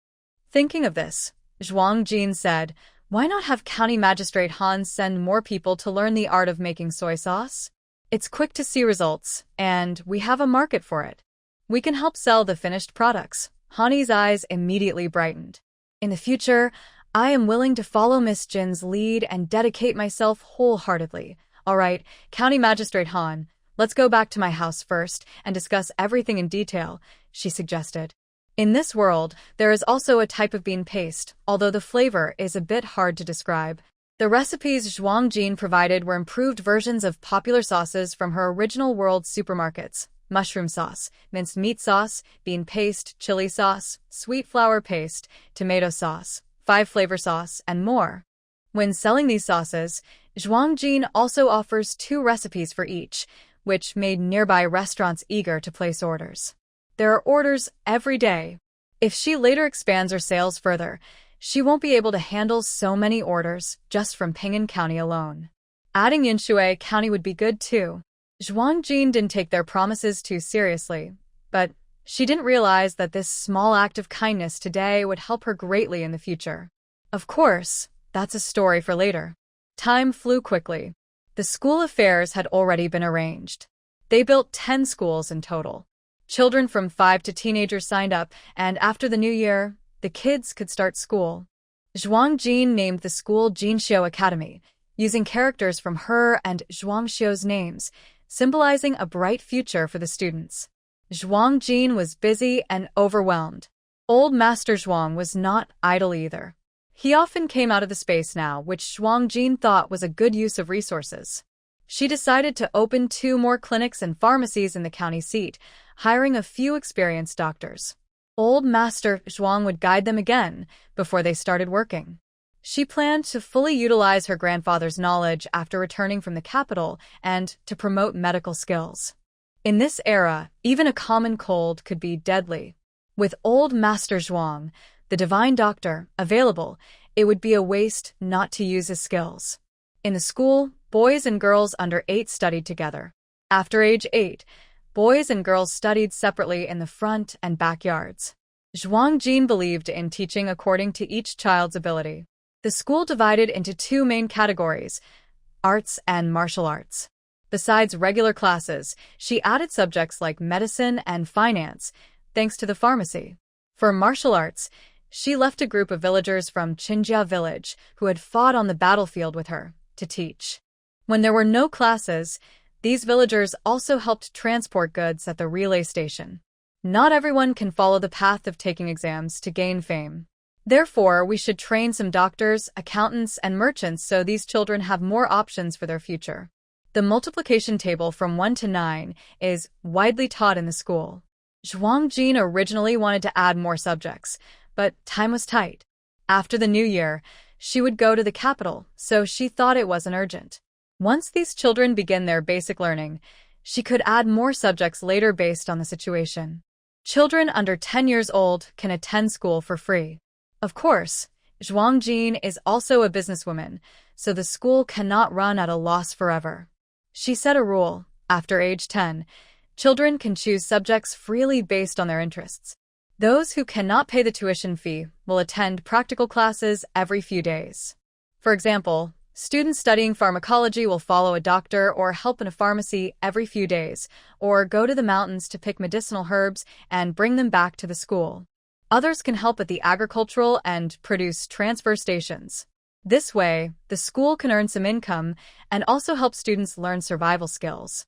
Thinking of this, Zhuojin said, why not have County Magistrate Han send more people to learn the art of making soy sauce? It's quick to see results, and we have a market for it. We can help sell the finished products. Hani's eyes immediately brightened. In the future, I am willing to follow Miss Jin's lead and dedicate myself wholeheartedly. All right, County Magistrate Han, let's go back to my house first and discuss everything in detail, she suggested. In this world, there is also a type of bean paste, although the flavor is a bit hard to describe. The recipes Zhuojin provided were improved versions of popular sauces from her original world supermarkets: mushroom sauce, minced meat sauce, bean paste, chili sauce, sweet flour paste, tomato sauce, 5-flavor sauce, and more. When selling these sauces, Zhuojin also offers 2 recipes for each, which made nearby restaurants eager to place orders. There are orders every day. If she later expands her sales further, she won't be able to handle so many orders just from Ping'an County alone. Adding Yunshui County would be good too. Zhuojin didn't take their promises too seriously, but she didn't realize that this small act of kindness today would help her greatly in the future. Of course, that's a story for later. Time flew quickly. The school affairs had already been arranged. They built 10 schools in total. Children from 5 to teenagers signed up, and after the new year, the kids could start school. Zhuojin named the school Jinxiu Academy, using characters from her and Zhuangxiu's names, symbolizing a bright future for the students. Zhuojin was busy and overwhelmed. Old Master Zhuang was not idle either. He often came out of the space now, which Zhuojin thought was a good use of resources. She decided to open 2 more clinics and pharmacies in the county seat, hiring a few experienced doctors. Old Master Zhuang would guide them again before they started working. She planned to fully utilize her grandfather's knowledge after returning from the capital and to promote medical skills. In this era, even a common cold could be deadly. With old Master Zhuang, the divine doctor, available, it would be a waste not to use his skills. In the school, boys and girls under 8 studied together. After age 8, boys and girls studied separately in the front and backyards. Zhuang Jin believed in teaching according to each child's ability. The school divided into 2 main categories, arts and martial arts. Besides regular classes, she added subjects like medicine and finance, thanks to the pharmacy. For martial arts, she left a group of villagers from Qinjia village who had fought on the battlefield with her to teach. When there were no classes, these villagers also helped transport goods at the relay station. Not everyone can follow the path of taking exams to gain fame. Therefore, we should train some doctors, accountants, and merchants so these children have more options for their future. The multiplication table from 1 to 9 is widely taught in the school. Zhuang Jin originally wanted to add more subjects, but time was tight. After the new year, she would go to the capital, so she thought it wasn't urgent. Once these children begin their basic learning, she could add more subjects later based on the situation. Children under 10 years old can attend school for free. Of course, Zhuang Jin is also a businesswoman, so the school cannot run at a loss forever. She set a rule: after age 10, children can choose subjects freely based on their interests. Those who cannot pay the tuition fee will attend practical classes every few days. For example, students studying pharmacology will follow a doctor or help in a pharmacy every few days, or go to the mountains to pick medicinal herbs and bring them back to the school. Others can help at the agricultural and produce transfer stations. This way, the school can earn some income and also help students learn survival skills.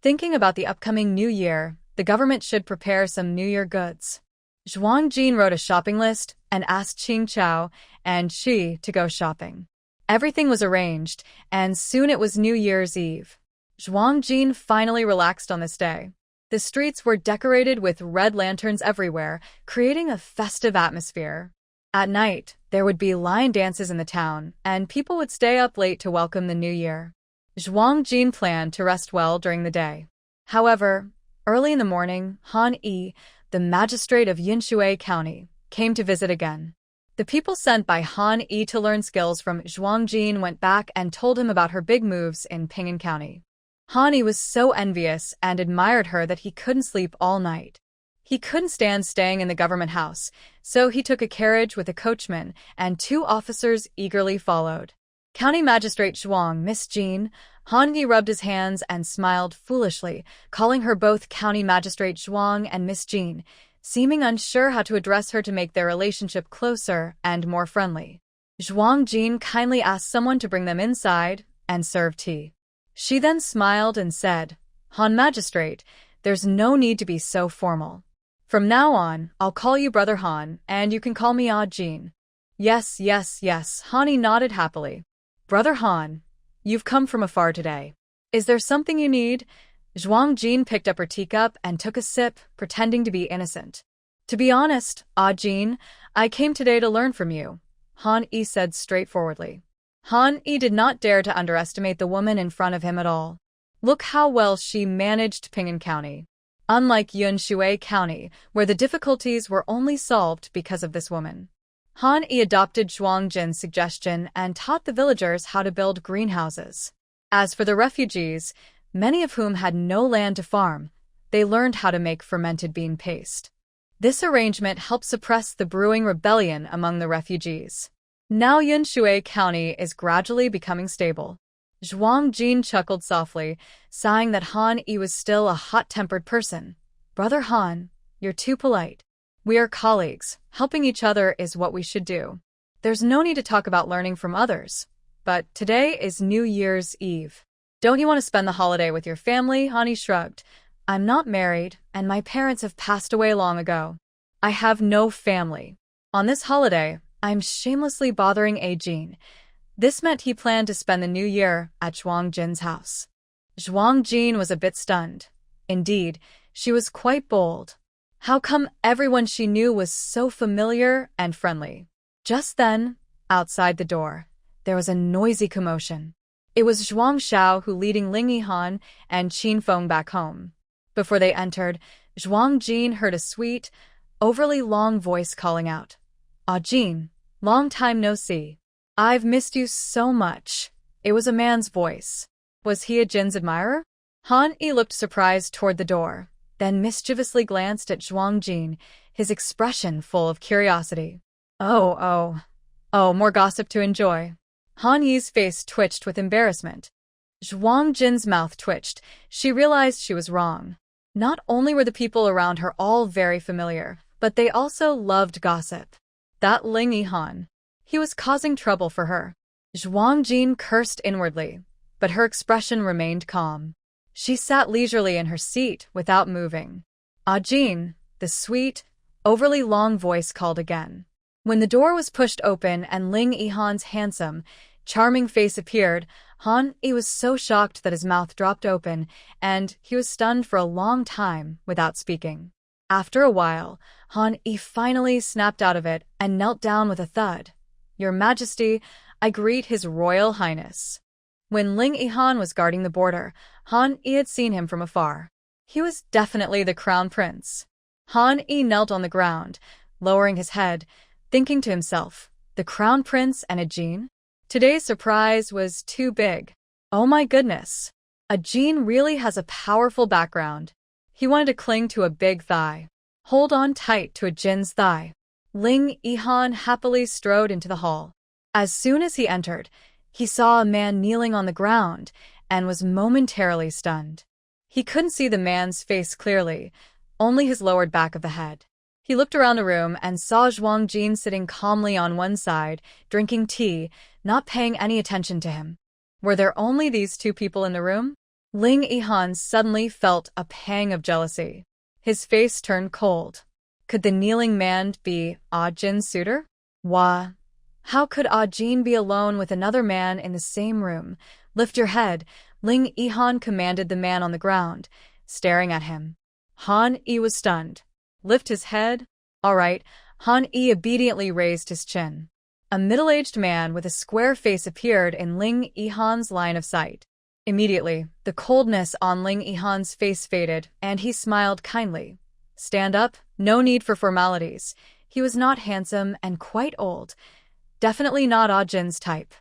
Thinking about the upcoming new year, the government should prepare some New Year goods. Zhuang Jin wrote a shopping list and asked Qing Chao and Shi to go shopping. Everything was arranged, and soon it was New Year's Eve. Zhuang Jin finally relaxed on this day. The streets were decorated with red lanterns everywhere, creating a festive atmosphere. At night, there would be lion dances in the town, and people would stay up late to welcome the new year. Zhuang Jin planned to rest well during the day. However, early in the morning, Han Yi, the magistrate of Yinshui County, came to visit again. The people sent by Han Yi to learn skills from Zhuang Jin went back and told him about her big moves in Ping'an County. Han Yi was so envious and admired her that he couldn't sleep all night. He couldn't stand staying in the government house, so he took a carriage with a coachman, and 2 officers eagerly followed. County Magistrate Zhuang missed Jean. Han Yi rubbed his hands and smiled foolishly, calling her both County Magistrate Zhuang and Miss Jean, seeming unsure how to address her to make their relationship closer and more friendly. Zhuang Jin kindly asked someone to bring them inside and serve tea. She then smiled and said, "Han Magistrate, there's no need to be so formal. From now on, I'll call you Brother Han, and you can call me Ah Jin." Yes, yes, yes, Han Yi nodded happily. "Brother Han, you've come from afar today. Is there something you need?" Zhuang Jin picked up her teacup and took a sip, pretending to be innocent. "To be honest, Ah Jin, I came today to learn from you," Han Yi said straightforwardly. Han Yi did not dare to underestimate the woman in front of him at all. Look how well she managed Ping'an County. Unlike Yunshui County, where the difficulties were only solved because of this woman. Han Yi adopted Zhuang Jin's suggestion and taught the villagers how to build greenhouses. As for the refugees, many of whom had no land to farm, they learned how to make fermented bean paste. This arrangement helped suppress the brewing rebellion among the refugees. Now Yunshui County is gradually becoming stable. Zhuang Jin chuckled softly, sighing that Han Yi was still a hot-tempered person. "Brother Han, you're too polite. We are colleagues. Helping each other is what we should do. There's no need to talk about learning from others. But today is New Year's Eve. Don't you want to spend the holiday with your family?" Han Yi shrugged. "I'm not married, and my parents have passed away long ago. I have no family. On this holiday, I'm shamelessly bothering A Jin." This meant he planned to spend the new year at Zhuang Jin's house. Zhuang Jin was a bit stunned. Indeed, she was quite bold. How come everyone she knew was so familiar and friendly? Just then, outside the door, there was a noisy commotion. It was Zhuang Xiao who leading Ling Yihan and Qin Feng back home. Before they entered, Zhuang Jin heard a sweet, overly long voice calling out, "Ah Jin, long time no see. I've missed you so much." It was a man's voice. Was he a Jin's admirer? Han Yi looked surprised toward the door, then mischievously glanced at Zhuang Jin, his expression full of curiosity. Oh, more gossip to enjoy. Han Yi's face twitched with embarrassment. Zhuang Jin's mouth twitched. She realized she was wrong. Not only were the people around her all very familiar, but they also loved gossip. That Ling Yihan. He was causing trouble for her. Zhuang Jin cursed inwardly, but her expression remained calm. She sat leisurely in her seat without moving. "Ah Jin," the sweet, overly long voice called again. When the door was pushed open and Ling Yihan's handsome, charming face appeared, Han Yi was so shocked that his mouth dropped open, and he was stunned for a long time without speaking. After a while, Han Yi finally snapped out of it and knelt down with a thud. "Your Majesty, I greet His Royal Highness." When Ling Yihan was guarding the border, Han Yi had seen him from afar. He was definitely the crown prince. Han Yi knelt on the ground, lowering his head, thinking to himself, the crown prince and a Jin? Today's surprise was too big. Oh my goodness. A Jin really has a powerful background. He wanted to cling to a big thigh. Hold on tight to a Jin's thigh. Ling Yihan happily strode into the hall. As soon as he entered, he saw a man kneeling on the ground and was momentarily stunned. He couldn't see the man's face clearly, only his lowered back of the head. He looked around the room and saw Zhuang Jin sitting calmly on one side, drinking tea, not paying any attention to him. Were there only these two people in the room? Ling Yihan suddenly felt a pang of jealousy. His face turned cold. Could the kneeling man be Ah Jin's suitor? Wah. How could Ah Jin be alone with another man in the same room? Lift your head, Ling Yihan commanded the man on the ground, staring at him. Han Yi was stunned. Lift his head? All right. Han Yi obediently raised his chin. A middle-aged man with a square face appeared in Ling Yihan's line of sight. Immediately, the coldness on Ling Yihan's face faded, and he smiled kindly. Stand up, no need for formalities. He was not handsome and quite old. Definitely not Ah Jin's type.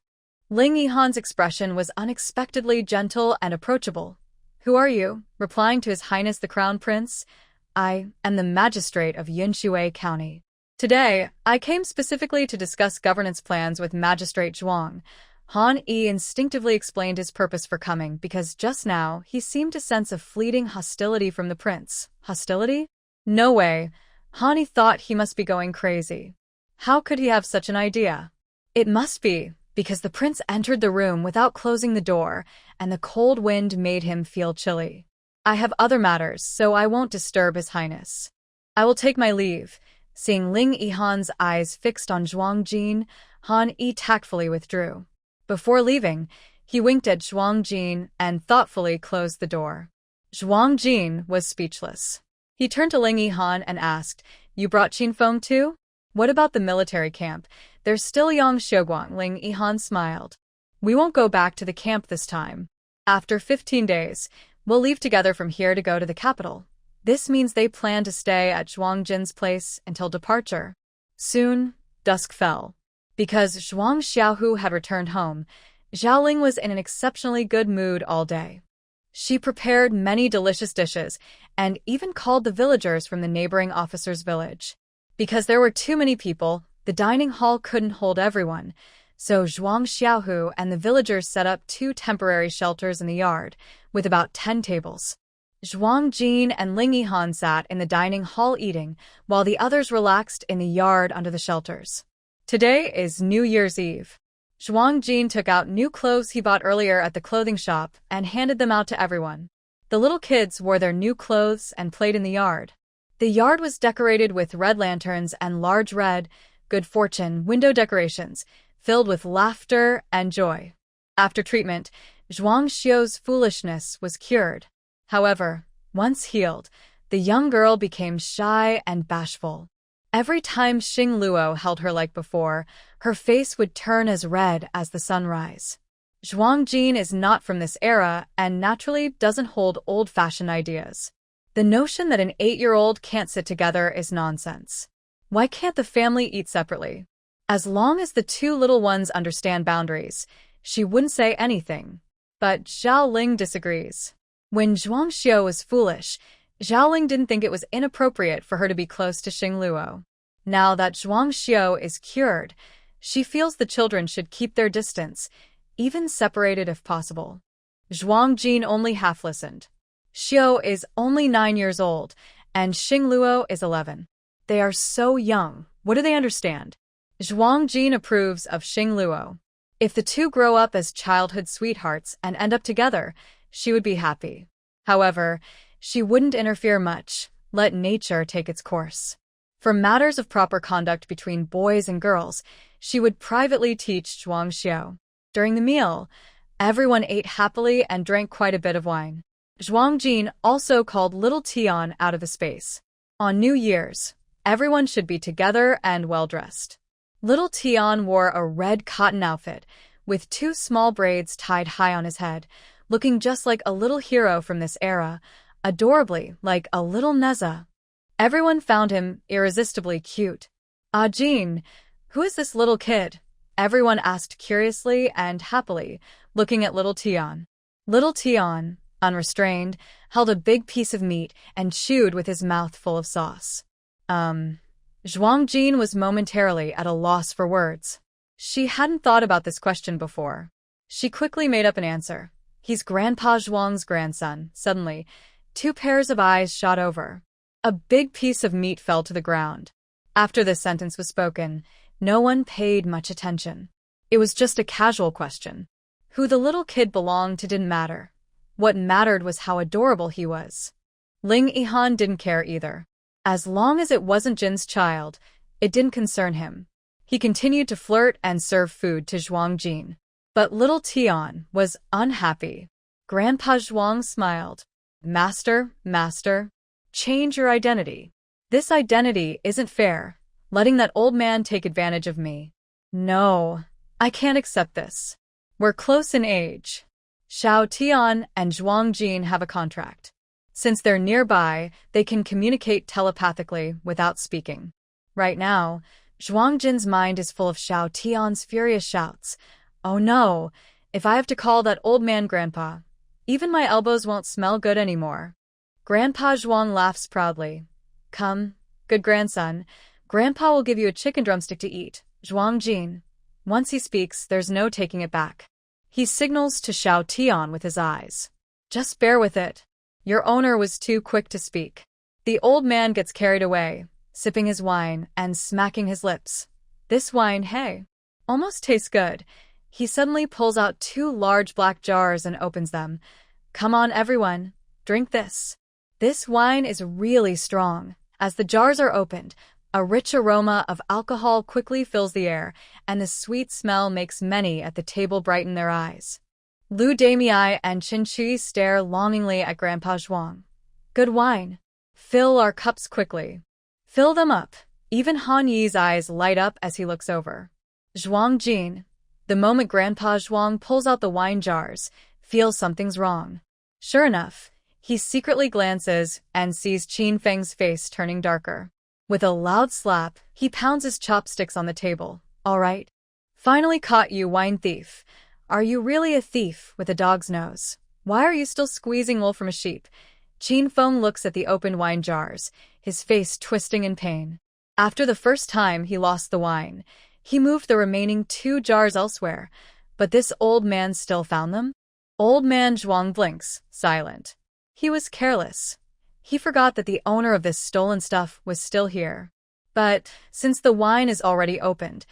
Ling Yihan's expression was unexpectedly gentle and approachable. Who are you? Replying to His Highness the Crown Prince. I am the magistrate of Yunshui County. Today, I came specifically to discuss governance plans with Magistrate Zhuang. Han Yi instinctively explained his purpose for coming because just now he seemed to sense a fleeting hostility from the prince. Hostility? No way. Han Yi thought he must be going crazy. How could he have such an idea? It must be because the prince entered the room without closing the door, and the cold wind made him feel chilly. I have other matters, so I won't disturb His Highness. I will take my leave. Seeing Ling Yihan's eyes fixed on Zhuang Jin, Han Yi tactfully withdrew. Before leaving, he winked at Zhuang Jin and thoughtfully closed the door. Zhuang Jin was speechless. He turned to Ling Yihan and asked, You brought Qinfeng too? What about the military camp? There's still Yang Xiuguang. Ling Yihan smiled. We won't go back to the camp this time. After 15 days, we'll leave together from here to go to the capital. This means they plan to stay at Zhuang Jin's place until departure. Soon, dusk fell. Because Zhuang Xiaohu had returned home, Xiaoling was in an exceptionally good mood all day. She prepared many delicious dishes and even called the villagers from the neighboring officer's village. Because there were too many people, the dining hall couldn't hold everyone, so Zhuang Xiaohu and the villagers set up 2 temporary shelters in the yard, with about 10 tables. Zhuang Jin and Ling Yihan sat in the dining hall eating, while the others relaxed in the yard under the shelters. Today is New Year's Eve. Zhuang Jin took out new clothes he bought earlier at the clothing shop and handed them out to everyone. The little kids wore their new clothes and played in the yard. The yard was decorated with red lanterns and large red, good fortune window decorations, filled with laughter and joy. After treatment, Zhuang Xiu's foolishness was cured. However, once healed, the young girl became shy and bashful. Every time Xing Luo held her like before, her face would turn as red as the sunrise. Zhuang Jin is not from this era and naturally doesn't hold old-fashioned ideas. The notion that an 8-year-old can't sit together is nonsense. Why can't the family eat separately? As long as the two little ones understand boundaries, she wouldn't say anything. But Zhao Ling disagrees. When Zhuang Xiu was foolish, Zhao Ling didn't think it was inappropriate for her to be close to Xing Luo. Now that Zhuang Xiu is cured, she feels the children should keep their distance, even separated if possible. Zhuang Jin only half listened. Xiu is only 9 years old, and Xing Luo is 11. They are so young, what do they understand? Zhuang Jin approves of Xing Luo. If the two grow up as childhood sweethearts and end up together, she would be happy. However, she wouldn't interfere much, let nature take its course. For matters of proper conduct between boys and girls, she would privately teach Zhuang Xiu. During the meal, everyone ate happily and drank quite a bit of wine. Zhuang Jin also called little Tian out of the space. On New Year's, everyone should be together and well-dressed. Little Tian wore a red cotton outfit, with 2 small braids tied high on his head, looking just like a little hero from this era, adorably like a little Neza. Everyone found him irresistibly cute. "Ah, Jin, who is this little kid?" everyone asked curiously and happily, looking at little Tian. Little Tian, unrestrained, held a big piece of meat and chewed with his mouth full of sauce. Zhuang Jin was momentarily at a loss for words. She hadn't thought about this question before. She quickly made up an answer. "He's Grandpa Zhuang's grandson." Suddenly, 2 pairs of eyes shot over. A big piece of meat fell to the ground. After this sentence was spoken, no one paid much attention. It was just a casual question. Who the little kid belonged to didn't matter. What mattered was how adorable he was. Ling Yihan didn't care either. As long as it wasn't Jin's child, it didn't concern him. He continued to flirt and serve food to Zhuang Jin. But little Tian was unhappy. Grandpa Zhuang smiled. Master, change your identity. This identity isn't fair, letting that old man take advantage of me. No, I can't accept this. We're close in age. Xiao Tian and Zhuang Jin have a contract. Since they're nearby, they can communicate telepathically without speaking. Right now, Zhuang Jin's mind is full of Xiao Tian's furious shouts. "Oh no, if I have to call that old man Grandpa, even my elbows won't smell good anymore." Grandpa Zhuang laughs proudly. "Come, good grandson, Grandpa will give you a chicken drumstick to eat." Zhuang Jin. Once he speaks, there's no taking it back. He signals to Xiao Tian with his eyes. "Just bear with it. Your owner was too quick to speak." The old man gets carried away, sipping his wine and smacking his lips. This wine, hey, almost tastes good. He suddenly pulls out 2 large black jars and opens them. "Come on, everyone, drink this." This wine is really strong. As the jars are opened, a rich aroma of alcohol quickly fills the air, and the sweet smell makes many at the table brighten their eyes. Lu Damei and Qin Qi stare longingly at Grandpa Zhuang. "Good wine. Fill our cups quickly." "Fill them up." Even Han Yi's eyes light up as he looks over. Zhuang Jin. The moment Grandpa Zhuang pulls out the wine jars, feels something's wrong. Sure enough, he secretly glances and sees Qin Feng's face turning darker. With a loud slap, he pounds his chopsticks on the table. "All right. Finally caught you, wine thief. Are you really a thief with a dog's nose? Why are you still squeezing wool from a sheep?" Qin Feng looks at the opened wine jars, his face twisting in pain. After the first time he lost the wine, he moved the remaining 2 jars elsewhere, but this old man still found them? Old man Zhuang blinks, silent. He was careless. He forgot that the owner of this stolen stuff was still here. But since the wine is already opened,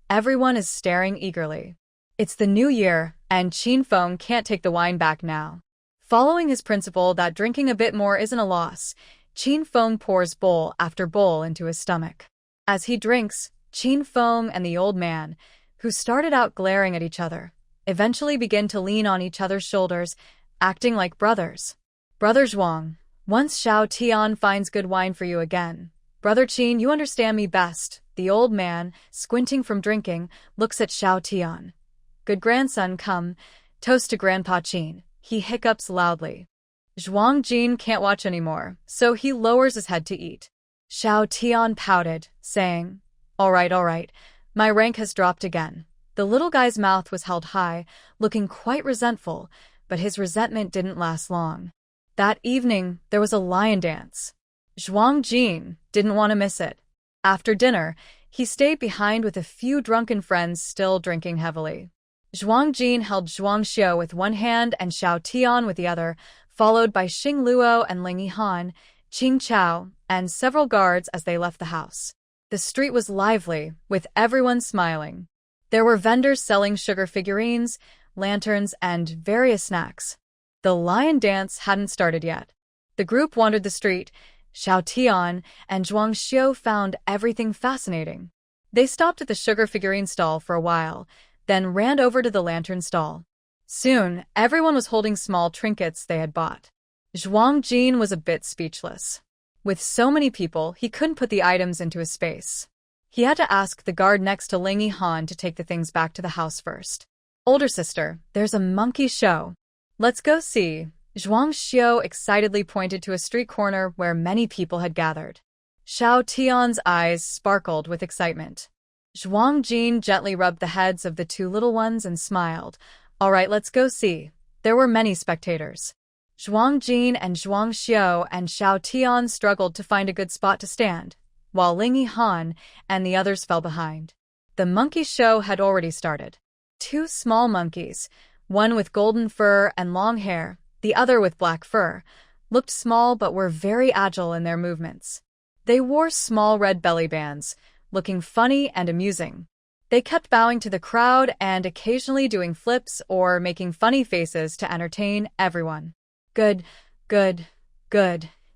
everyone is staring eagerly. It's the new year, and Qin Feng can't take the wine back now. Following his principle that drinking a bit more isn't a loss, Qin Feng pours bowl after bowl into his stomach. As he drinks, Qin Feng and the old man, who started out glaring at each other, eventually begin to lean on each other's shoulders, acting like brothers. "Brother Zhuang, once Xiao Tian finds good wine for you again. Brother Qin, you understand me best." The old man, squinting from drinking, looks at Xiao Tian. "Good grandson, come, toast to Grandpa Qin." He hiccups loudly. Zhuang Jin can't watch anymore, so he lowers his head to eat. Xiao Tian pouted, saying, all right, my rank has dropped again. The little guy's mouth was held high, looking quite resentful, but his resentment didn't last long. That evening, there was a lion dance. Zhuang Jin didn't want to miss it. After dinner, he stayed behind with a few drunken friends still drinking heavily. Zhuang Jin held Zhuang Xiu with one hand and Xiao Tian with the other, followed by Xing Luo and Ling Yihan, Qing Chao, and several guards as they left the house. The street was lively, with everyone smiling. There were vendors selling sugar figurines, lanterns, and various snacks. The lion dance hadn't started yet. The group wandered the street. Xiao Tian and Zhuang Xiu found everything fascinating. They stopped at the sugar figurine stall for a while, then ran over to the lantern stall. Soon, everyone was holding small trinkets they had bought. Zhuang Jin was a bit speechless. With so many people, he couldn't put the items into his space. He had to ask the guard next to Ling Yihan to take the things back to the house first. Older sister, there's a monkey show. Let's go see. Zhuang Xiu excitedly pointed to a street corner where many people had gathered. Xiao Tian's eyes sparkled with excitement. Zhuang Jin gently rubbed the heads of the two little ones and smiled. All right, let's go see. There were many spectators. Zhuang Jin and Zhuang Xiu and Xiao Tian struggled to find a good spot to stand, while Ling Yihan and the others fell behind. The monkey show had already started. Two small monkeys, one with golden fur and long hair, the other with black fur, looked small but were very agile in their movements. They wore small red belly bands, looking funny and amusing. They kept bowing to the crowd and occasionally doing flips or making funny faces to entertain everyone. Good.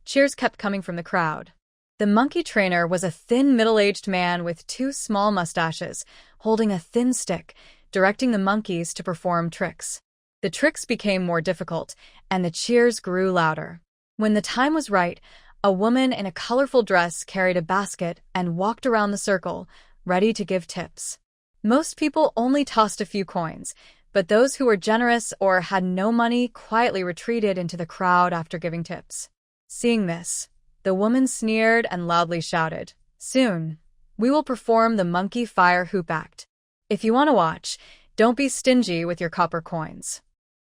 Cheers kept coming from the crowd. The monkey trainer was a thin, middle-aged man with two small mustaches, holding a thin stick, directing the monkeys to perform tricks. The tricks became more difficult, and the cheers grew louder. When the time was right, a woman in a colorful dress carried a basket and walked around the circle, ready to give tips. Most people only tossed a few coins, but those who were generous or had no money quietly retreated into the crowd after giving tips. Seeing this, the woman sneered and loudly shouted, soon, we will perform the monkey fire hoop act. If you want to watch, don't be stingy with your copper coins.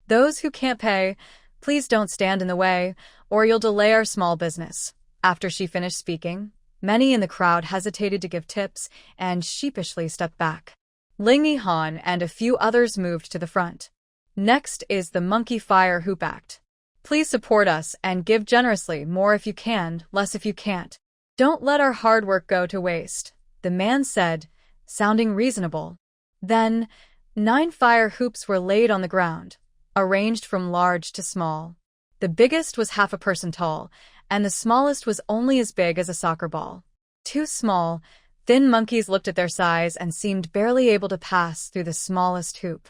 Those who can't pay, please don't stand in the way, or you'll delay our small business. After she finished speaking, many in the crowd hesitated to give tips and sheepishly stepped back. Ling Yihan and a few others moved to the front. Next is the monkey fire hoop act. Please support us and give generously, more if you can, less if you can't. Don't let our hard work go to waste, the man said, sounding reasonable. Then, 9 fire hoops were laid on the ground, arranged from large to small. The biggest was half a person tall, and the smallest was only as big as a soccer ball. 2 small, thin monkeys looked at their size and seemed barely able to pass through the smallest hoop.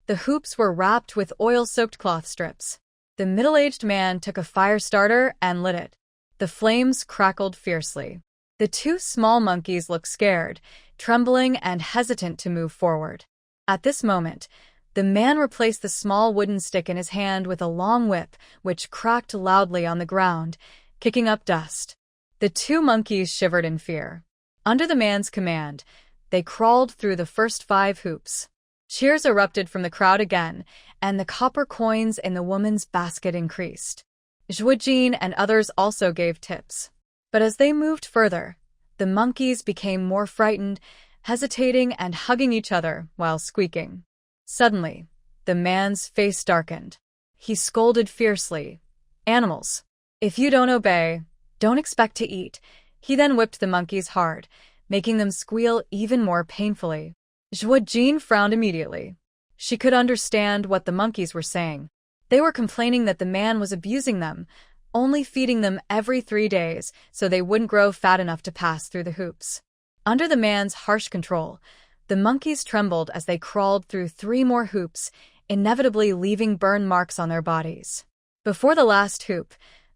The hoops were wrapped with oil-soaked cloth strips. The middle-aged man took a fire starter and lit it. The flames crackled fiercely. The 2 small monkeys looked scared, trembling and hesitant to move forward. At this moment, the man replaced the small wooden stick in his hand with a long whip, which cracked loudly on the ground, kicking up dust. The 2 monkeys shivered in fear. Under the man's command, they crawled through the first 5 hoops. Cheers erupted from the crowd again, and the copper coins in the woman's basket increased. Zhuo Jin and others also gave tips. But as they moved further, the monkeys became more frightened, hesitating and hugging each other while squeaking. Suddenly, the man's face darkened. He scolded fiercely. Animals, if you don't obey, don't expect to eat. He then whipped the monkeys hard, making them squeal even more painfully. Zhuo Jin frowned immediately. She could understand what the monkeys were saying. They were complaining that the man was abusing them, only feeding them every 3 days so they wouldn't grow fat enough to pass through the hoops. Under the man's harsh control, the monkeys trembled as they crawled through 3 more hoops, inevitably leaving burn marks on their bodies. Before the last hoop,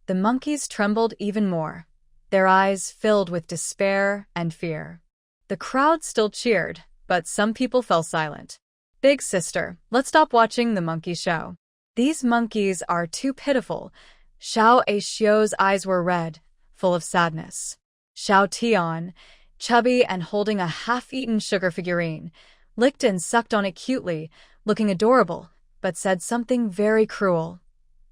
the monkeys trembled even more, their eyes filled with despair and fear. The crowd still cheered, but some people fell silent. Big sister, let's stop watching the monkey show. These monkeys are too pitiful. Xiao Xiu's eyes were red, full of sadness. Xiao Tian, chubby and holding a half-eaten sugar figurine, licked and sucked on it cutely, looking adorable, but said something very cruel.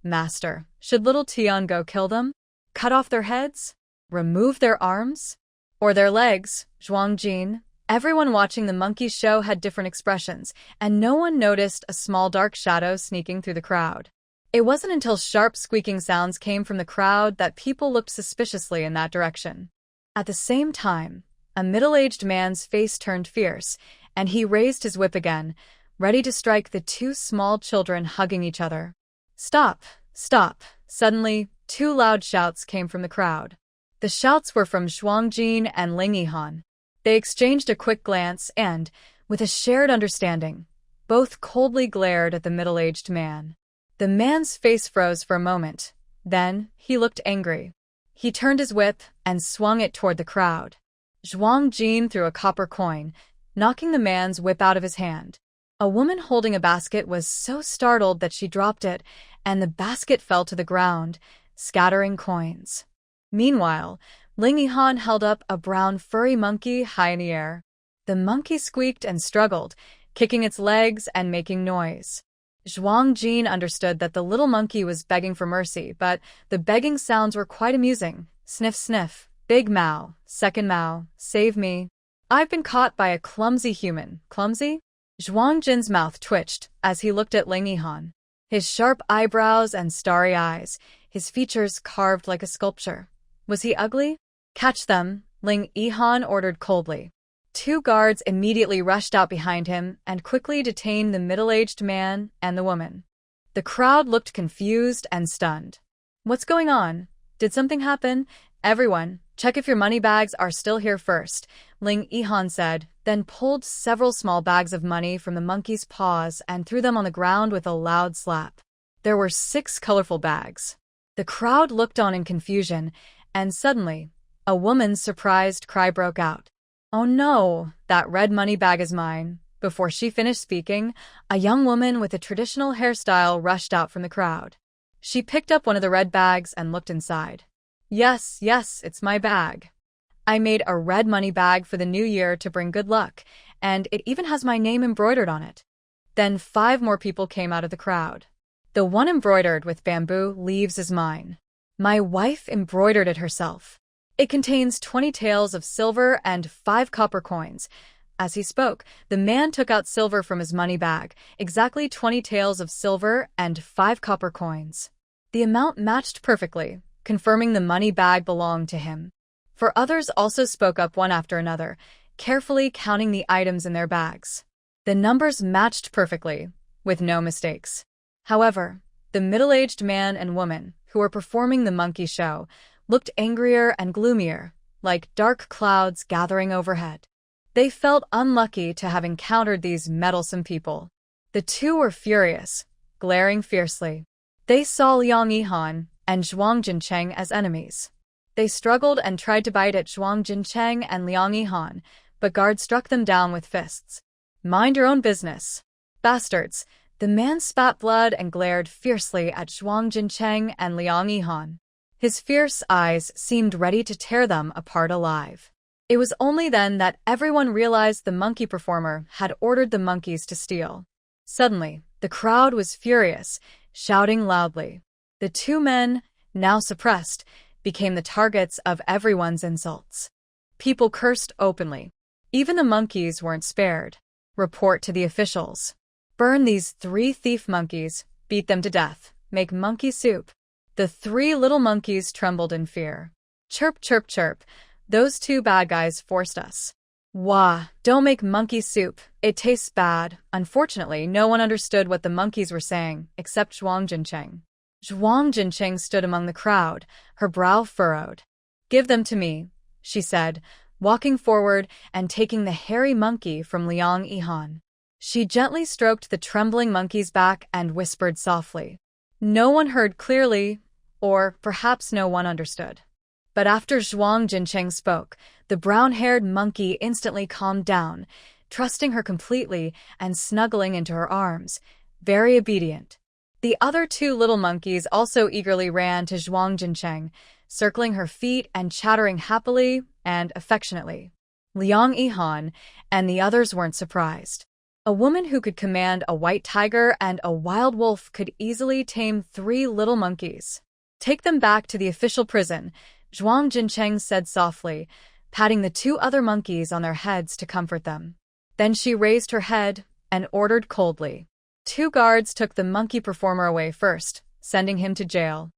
Master, should little Tian go kill them? Cut off their heads? Remove their arms? Or their legs? Zhuangjin. Everyone watching the monkey show had different expressions, and no one noticed a small dark shadow sneaking through the crowd. It wasn't until sharp squeaking sounds came from the crowd that people looked suspiciously in that direction. At the same time, a middle-aged man's face turned fierce, and he raised his whip again, ready to strike the two small children hugging each other. Stop! Stop! Suddenly, two loud shouts came from the crowd. The shouts were from Zhuangjin and Ling Yihan. They exchanged a quick glance and, with a shared understanding, both coldly glared at the middle-aged man. The man's face froze for a moment. Then, he looked angry. He turned his whip and swung it toward the crowd. Zhuangjin threw a copper coin, knocking the man's whip out of his hand. A woman holding a basket was so startled that she dropped it, and the basket fell to the ground, scattering coins. Meanwhile, Ling Yihan held up a brown furry monkey high in the air. The monkey squeaked and struggled, kicking its legs and making noise. Zhuangjin understood that the little monkey was begging for mercy, but the begging sounds were quite amusing. Sniff, sniff. Big Mao, second Mao, save me. I've been caught by a clumsy human. Clumsy? Zhuangjin's mouth twitched as he looked at Ling Yihan. His sharp eyebrows and starry eyes, his features carved like a sculpture. Was he ugly? Catch them, Ling Yihan ordered coldly. Two guards immediately rushed out behind him and quickly detained the middle-aged man and the woman. The crowd looked confused and stunned. What's going on? Did something happen? Everyone, check if your money bags are still here first, Ling Yihan said, then pulled several small bags of money from the monkey's paws and threw them on the ground with a loud slap. There were 6 colorful bags. The crowd looked on in confusion, and suddenly, a woman's surprised cry broke out. Oh no, that red money bag is mine. Before she finished speaking, a young woman with a traditional hairstyle rushed out from the crowd. She picked up one of the red bags and looked inside. Yes, it's my bag. I made a red money bag for the new year to bring good luck, and it even has my name embroidered on it. Then 5 more people came out of the crowd. The one embroidered with bamboo leaves is mine. My wife embroidered it herself. It contains 20 taels of silver and 5 copper coins. As he spoke, the man took out silver from his money bag, exactly 20 taels of silver and 5 copper coins. The amount matched perfectly, confirming the money bag belonged to him. For others also spoke up one after another, carefully counting the items in their bags. The numbers matched perfectly, with no mistakes. However, the middle-aged man and woman, who were performing the monkey show, looked angrier and gloomier, like dark clouds gathering overhead. They felt unlucky to have encountered these meddlesome people. The two were furious, glaring fiercely. They saw Liang Yihan and Zhuangjin as enemies. They struggled and tried to bite at Zhuangjin and Liang Yihan, but guards struck them down with fists. Mind your own business. Bastards! The man spat blood and glared fiercely at Zhuangjin and Liang Yihan. His fierce eyes seemed ready to tear them apart alive. It was only then that everyone realized the monkey performer had ordered the monkeys to steal. Suddenly, the crowd was furious, shouting loudly. The 2 men, now suppressed, became the targets of everyone's insults. People cursed openly. Even the monkeys weren't spared. Report to the officials. Burn these 3 thief monkeys, beat them to death, make monkey soup. The 3 little monkeys trembled in fear. Chirp, chirp, chirp. Those 2 bad guys forced us. Wah, don't make monkey soup. It tastes bad. Unfortunately, no one understood what the monkeys were saying, except Zhuangjin. Zhuangjin stood among the crowd, her brow furrowed. Give them to me, she said, walking forward and taking the hairy monkey from Liang Yihan. She gently stroked the trembling monkey's back and whispered softly. No one heard clearly, or perhaps no one understood. But after Zhuangjin spoke, the brown-haired monkey instantly calmed down, trusting her completely and snuggling into her arms, very obedient. The other two little monkeys also eagerly ran to Zhuang Jincheng, circling her feet and chattering happily and affectionately. Liang Yihan and the others weren't surprised. A woman who could command a white tiger and a wild wolf could easily tame 3 little monkeys. Take them back to the official prison, Zhuang Jincheng said softly, patting the 2 other monkeys on their heads to comfort them. Then she raised her head and ordered coldly. 2 guards took the monkey performer away first, sending him to jail.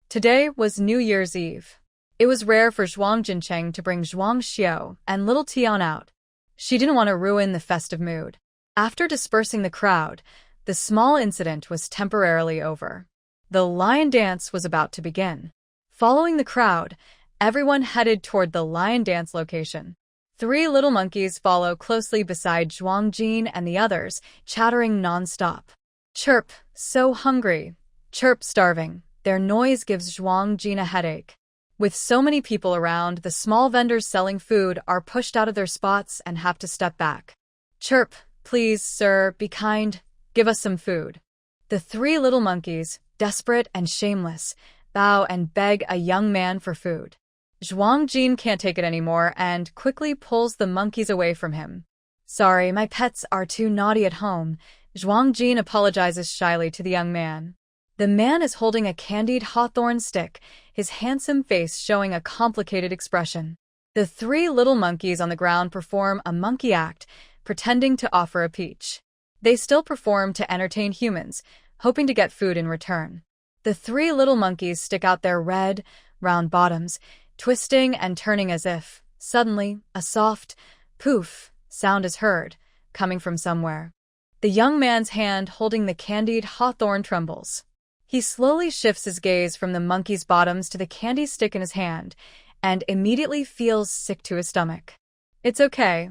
Today was New Year's Eve. It was rare for Zhuang Jincheng to bring Zhuang Xiao and little Tian out. She didn't want to ruin the festive mood. After dispersing the crowd, the small incident was temporarily over. The lion dance was about to begin. Following the crowd, everyone headed toward the lion dance location. 3 little monkeys follow closely beside Zhuang Jin and the others, chattering non-stop. Chirp, so hungry. Chirp, starving. Their noise gives Zhuang Jin a headache. With so many people around, the small vendors selling food are pushed out of their spots and have to step back. Chirp, please, sir, be kind. Give us some food. The 3 little monkeys, desperate and shameless, bow and beg a young man for food. Zhuang Jin can't take it anymore and quickly pulls the monkeys away from him. Sorry, my pets are too naughty at home. Zhuang Jin apologizes shyly to the young man. The man is holding a candied hawthorn stick, his handsome face showing a complicated expression. The 3 little monkeys on the ground perform a monkey act, pretending to offer a peach. They still perform to entertain humans, hoping to get food in return. The 3 little monkeys stick out their red, round bottoms, twisting and turning as if, suddenly, a soft, poof sound is heard, coming from somewhere. The young man's hand holding the candied hawthorn trembles. He slowly shifts his gaze from the monkey's bottoms to the candy stick in his hand, and immediately feels sick to his stomach. It's okay,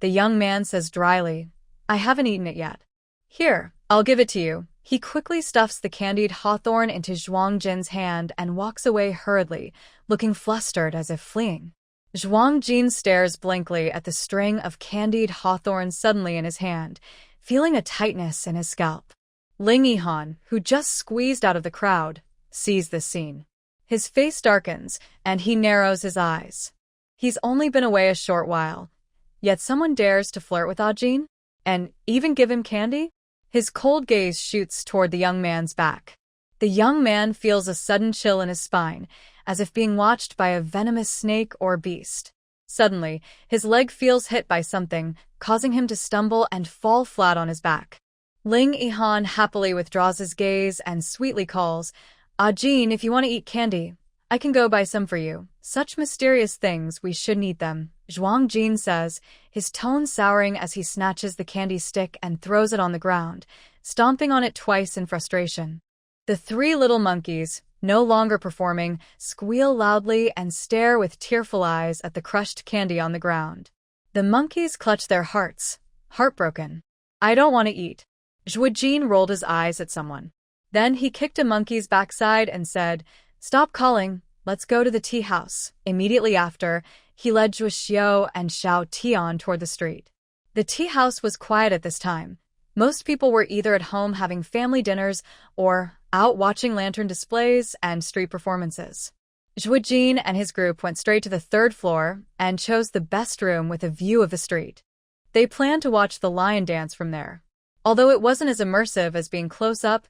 the young man says dryly. I haven't eaten it yet. Here, I'll give it to you. He quickly stuffs the candied hawthorn into Zhuang Jin's hand and walks away hurriedly, looking flustered as if fleeing. Zhuang Jin stares blankly at the string of candied hawthorn suddenly in his hand, feeling a tightness in his scalp. Ling Yihan, who just squeezed out of the crowd, sees this scene. His face darkens, and he narrows his eyes. He's only been away a short while, yet someone dares to flirt with Ajin? And even give him candy? His cold gaze shoots toward the young man's back. The young man feels a sudden chill in his spine, as if being watched by a venomous snake or beast. Suddenly, his leg feels hit by something, causing him to stumble and fall flat on his back. Ling Yihan happily withdraws his gaze and sweetly calls, Ajin, if you want to eat candy, I can go buy some for you. Such mysterious things, we shouldn't eat them, Zhuang Jin says, his tone souring as he snatches the candy stick and throws it on the ground, stomping on it twice in frustration. The 3 little monkeys, no longer performing, squeal loudly and stare with tearful eyes at the crushed candy on the ground. The monkeys clutch their hearts, heartbroken. I don't want to eat. Zhuang Jin rolled his eyes at someone. Then he kicked a monkey's backside and said, Stop calling, let's go to the tea house. Immediately after, he led Zhu Xiao and Xiao Tian toward the street. The tea house was quiet at this time. Most people were either at home having family dinners or out watching lantern displays and street performances. Zhuang Jin and his group went straight to the 3rd floor and chose the best room with a view of the street. They planned to watch the lion dance from there. Although it wasn't as immersive as being close up,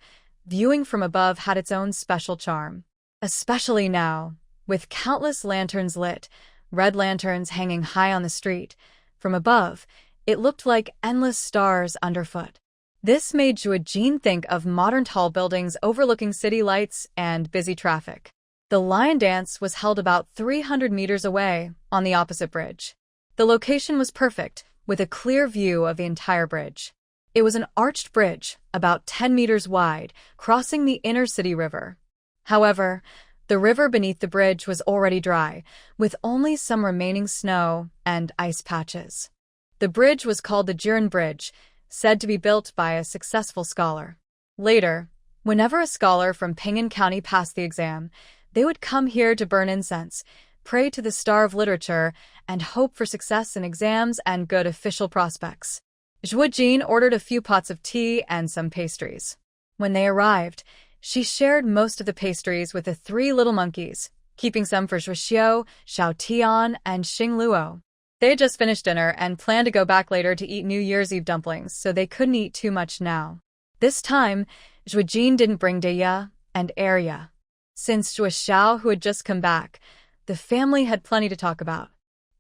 viewing from above had its own special charm. Especially now, with countless lanterns lit, red lanterns hanging high on the street. From above, it looked like endless stars underfoot. This made Zhuang Jin think of modern tall buildings overlooking city lights and busy traffic. The lion dance was held about 300 meters away, on the opposite bridge. The location was perfect, with a clear view of the entire bridge. It was an arched bridge, about 10 meters wide, crossing the inner city river. However, the river beneath the bridge was already dry, with only some remaining snow and ice patches. The bridge was called the Jiren Bridge, said to be built by a successful scholar. Later, whenever a scholar from Ping'an County passed the exam, they would come here to burn incense, pray to the star of literature, and hope for success in exams and good official prospects. Zhuang Jin ordered a few pots of tea and some pastries. When they arrived, she shared most of the pastries with the three little monkeys, keeping some for Zhuxiu, Xiao Tian, and Xing Luo. They had just finished dinner and planned to go back later to eat New Year's Eve dumplings, so they couldn't eat too much now. This time, Zhuijin didn't bring Deya and Arya. Since Zhuxiao, who had just come back, the family had plenty to talk about.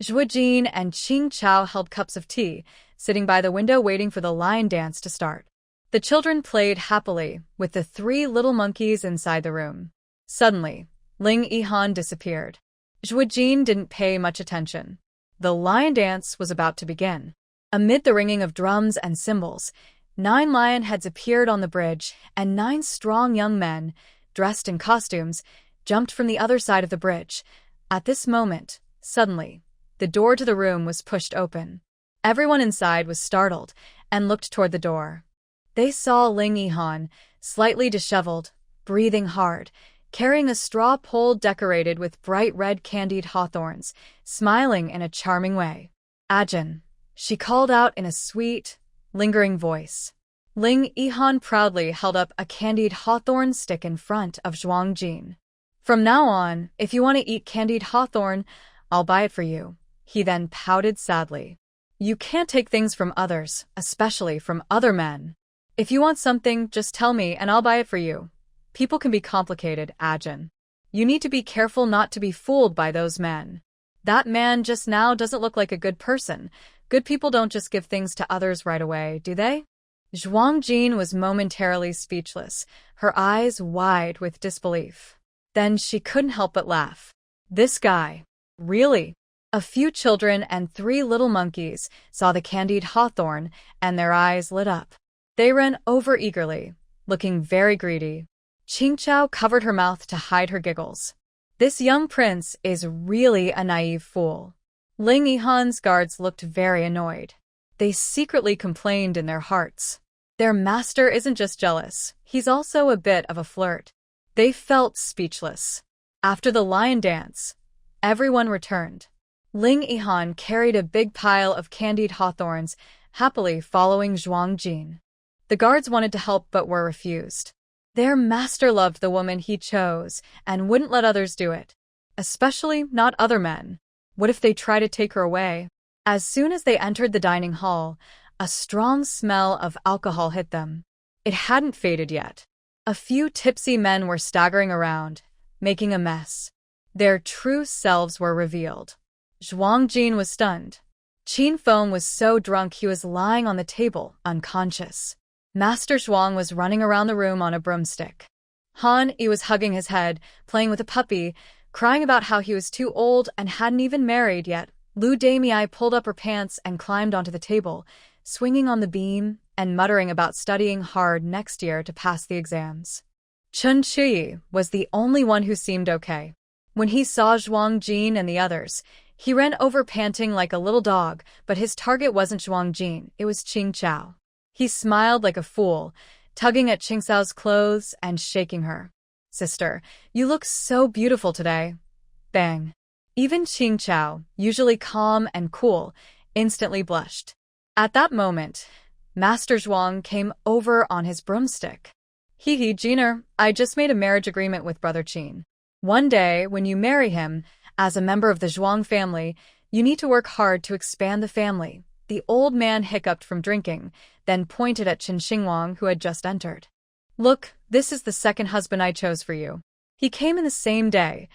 Zhuijin and Qing Chao held cups of tea, sitting by the window waiting for the lion dance to start. The children played happily, with the three little monkeys inside the room. Suddenly, Ling Yihan disappeared. Zhuijin didn't pay much attention. The lion dance was about to begin. Amid the ringing of drums and cymbals, 9 lion heads appeared on the bridge, and 9 strong young men, dressed in costumes, jumped from the other side of the bridge. At this moment, suddenly, the door to the room was pushed open. Everyone inside was startled and looked toward the door. They saw Ling Yihan, slightly disheveled, breathing hard, carrying a straw pole decorated with bright red candied hawthorns, smiling in a charming way. "Ajin," she called out in a sweet, lingering voice. Ling Yihan proudly held up a candied hawthorn stick in front of Zhuang Jin. "From now on, if you want to eat candied hawthorn, I'll buy it for you." He then pouted sadly. "You can't take things from others, especially from other men. If you want something, just tell me and I'll buy it for you. People can be complicated, Ajin. You need to be careful not to be fooled by those men. That man just now doesn't look like a good person. Good people don't just give things to others right away, do they?" Zhuang Jin was momentarily speechless, her eyes wide with disbelief. Then she couldn't help but laugh. This guy. Really? A few children and 3 little monkeys saw the candied hawthorn, and their eyes lit up. They ran over eagerly, looking very greedy. Qingchao covered her mouth to hide her giggles. This young prince is really a naive fool. Ling Yihan's guards looked very annoyed. They secretly complained in their hearts. Their master isn't just jealous, he's also a bit of a flirt. They felt speechless. After the lion dance, everyone returned. Ling Yihan carried a big pile of candied hawthorns, happily following Zhuang Jin. The guards wanted to help but were refused. Their master loved the woman he chose and wouldn't let others do it. Especially not other men. What if they try to take her away? As soon as they entered the dining hall, a strong smell of alcohol hit them. It hadn't faded yet. A few tipsy men were staggering around, making a mess. Their true selves were revealed. Zhuang Jin was stunned. Qin Feng was so drunk he was lying on the table, unconscious. Master Zhuang was running around the room on a broomstick. Han Yi was hugging his head, playing with a puppy, crying about how he was too old and hadn't even married yet. Lu Damei pulled up her pants and climbed onto the table, swinging on the beam and muttering about studying hard next year to pass the exams. Chun Chuyi was the only one who seemed okay. When he saw Zhuang Jin and the others, he ran over panting like a little dog, but his target wasn't Zhuang Jin, it was Qing Chao. He smiled like a fool, tugging at Qing Xiao's clothes and shaking her. "Sister, you look so beautiful today." Bang. Even Qing Chao, usually calm and cool, instantly blushed. At that moment, Master Zhuang came over on his broomstick. "Hee Jiner, I just made a marriage agreement with Brother Qin. One day, when you marry him, as a member of the Zhuang family, you need to work hard to expand the family." The old man hiccuped from drinking, then pointed at Qin Xingwang, who had just entered. "Look, this is the second husband I chose for you. He came in the same day."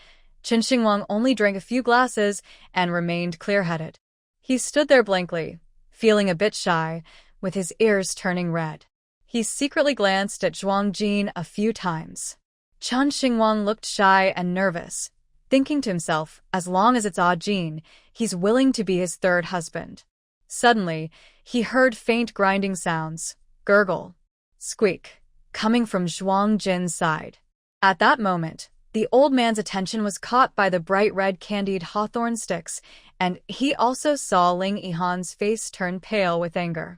Qin Xingwang only drank a few glasses and remained clear-headed. He stood there blankly, feeling a bit shy, with his ears turning red. He secretly glanced at Zhuang Jin a few times. Qin Xingwang looked shy and nervous, thinking to himself, as long as it's Jin, he's willing to be his third husband. Suddenly, he heard faint grinding sounds, gurgle, squeak, coming from Zhuang Jin's side. At that moment, the old man's attention was caught by the bright red candied hawthorn sticks, and he also saw Ling Yihan's face turn pale with anger.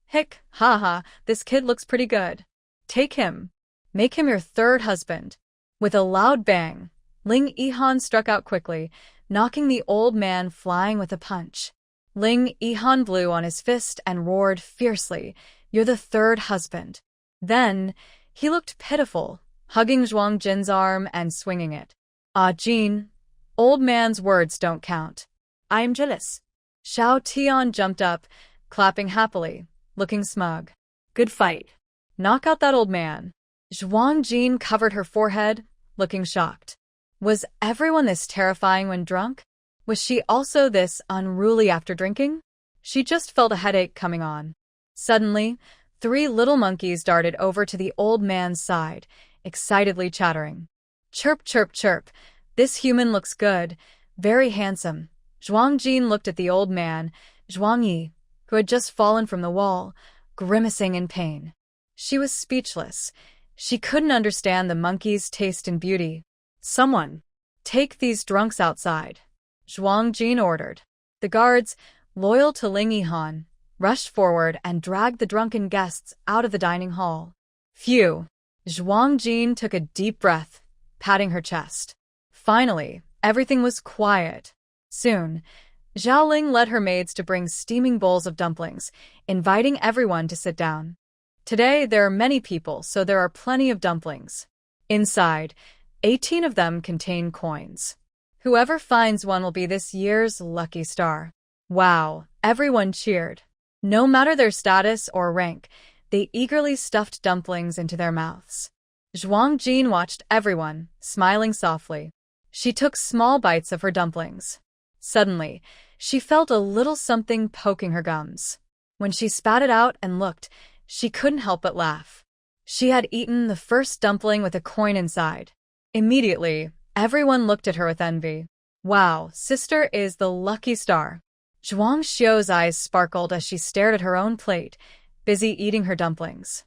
"Hick, haha, this kid looks pretty good. Take him. Make him your third husband." With a loud bang, Ling Yihan struck out quickly, knocking the old man flying with a punch. Ling Yihan blew on his fist and roared fiercely, "You're the third husband." Then, He looked pitiful, hugging Zhuang Jin's arm and swinging it. Ah, Jin, old man's words don't count.
I am jealous.
Xiao Tian jumped up, clapping happily, looking smug.
Good fight.
Knock out that old man. Zhuang Jin covered her forehead, looking shocked. Was everyone this terrifying when drunk? Was she also this unruly after drinking? She just felt a headache coming on. Suddenly, 3 little monkeys darted over to the old man's side, excitedly chattering. Chirp, chirp, chirp. This human looks good, very handsome. Zhuang Jin looked at the old man, Zhuang Yi, who had just fallen from the wall, grimacing in pain. She was speechless. She couldn't understand the monkey's taste in beauty.
Someone,
take these drunks outside, Zhuang Jin ordered. The guards, loyal to Ling Yihan, rushed forward and dragged the drunken guests out of the dining hall. Phew! Zhuang Jin took a deep breath, patting her chest. Finally, everything was quiet. Soon, Zhao Ling led her maids to bring steaming bowls of dumplings, inviting everyone to sit down. Today there are many people, so there are plenty of dumplings. Inside, 18 of them contain coins. Whoever finds one will be this year's lucky star. Wow, everyone cheered. No matter their status or rank, they eagerly stuffed dumplings into their mouths. Zhuang Jin watched everyone, smiling softly. She took small bites of her dumplings. Suddenly, she felt a little something poking her gums. When she spat it out and looked, she couldn't help but laugh. She had eaten the first dumpling with a coin inside. Immediately, everyone looked at her with envy. Wow, sister is the lucky star. Zhuang Xiu's eyes sparkled as she stared at her own plate, busy eating her dumplings.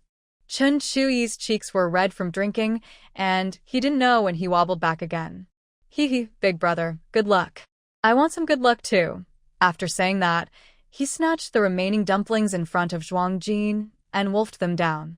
Chen Chuyi's cheeks were red from drinking, and he didn't know when he wobbled back again. Hee, big brother, good luck. I want some good luck too. After saying that, he snatched the remaining dumplings in front of Zhuang Jin and wolfed them down.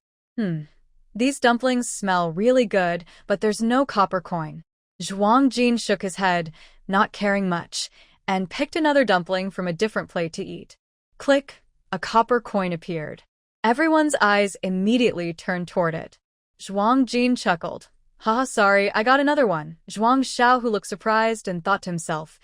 These dumplings smell really good, but there's no copper coin. Zhuang Jin shook his head, not caring much, and picked another dumpling from a different plate to eat. Click, a copper coin appeared. Everyone's eyes immediately turned toward it. Zhuang Jin chuckled. Haha, sorry, I got another one. Zhuang Xiao, who looked surprised and thought to himself,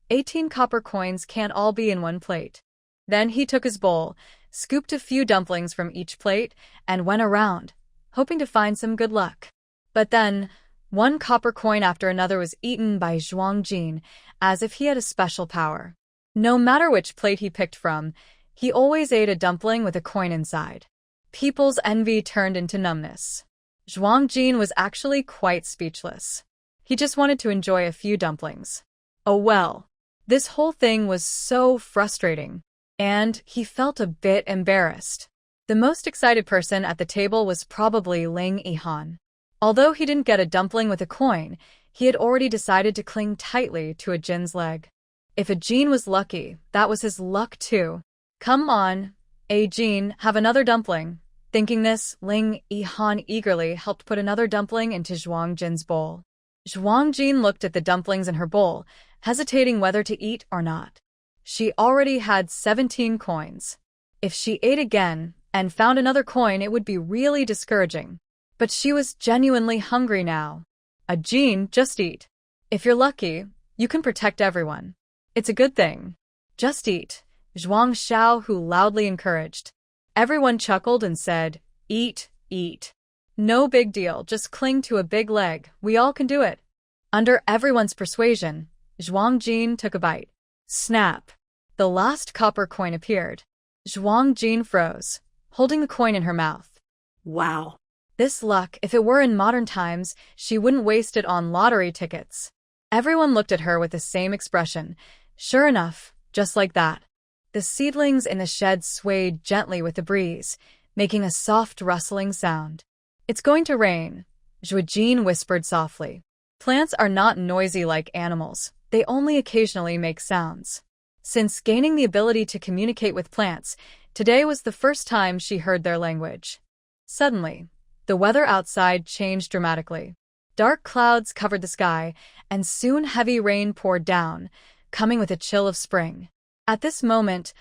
18 copper coins can't all be in one plate. Then he took his bowl, scooped a few dumplings from each plate, and went around, hoping to find some good luck. But then, one copper coin after another was eaten by Zhuang Jin, as if he had a special power. No matter which plate he picked from, he always ate a dumpling with a coin inside. People's envy turned into numbness. Zhuang Jin was actually quite speechless. He just wanted to enjoy a few dumplings. Oh well, this whole thing was so frustrating, and he felt a bit embarrassed. The most excited person at the table was probably Ling Yihan. Although he didn't get a dumpling with a coin, he had already decided to cling tightly to a Jin's leg. If a Jin was lucky, that was his luck too. Come on, Jin, have another dumpling. Thinking this, Ling Yihan eagerly helped put another dumpling into Zhuang Jin's bowl. Zhuang Jin looked at the dumplings in her bowl, hesitating whether to eat or not. She already had 17 coins. If she ate again and found another coin, it would be really discouraging. But she was genuinely hungry now. A Jin, just eat. If you're lucky, you can protect everyone. It's a good thing. Just eat, Zhuang Xiao, who loudly encouraged. Everyone chuckled and said, eat, eat. No big deal, just cling to a big leg, we all can do it. Under everyone's persuasion, Zhuang Jin took a bite. Snap! The last copper coin appeared. Zhuang Jin froze, holding the coin in her mouth.
Wow.
This luck, if it were in modern times, she wouldn't waste it on lottery tickets. Everyone looked at her with the same expression. Sure enough, just like that. The seedlings in the shed swayed gently with the breeze, making a soft rustling sound. It's going to rain, Zhuang whispered softly. Plants are not noisy like animals, they only occasionally make sounds. Since gaining the ability to communicate with plants, today was the first time she heard their language. Suddenly, the weather outside changed dramatically. Dark clouds covered the sky, and soon heavy rain poured down, coming with a chill of spring. At this moment,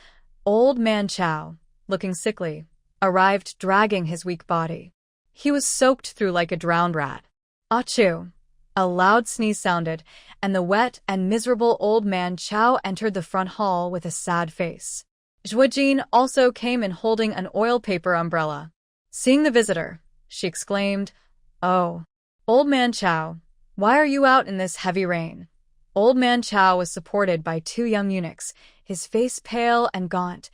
Old Man Chow, looking sickly, arrived dragging his weak body. He was soaked through like a drowned rat. Achoo! A loud sneeze sounded, and the wet and miserable old man Chow entered the front hall with a sad face. Zhuojin also came in holding an oil paper umbrella. Seeing the visitor, she exclaimed, "Oh, old man Chow, why are you out in this heavy rain?" Old man Chow was supported by two young eunuchs, his face pale and gaunt,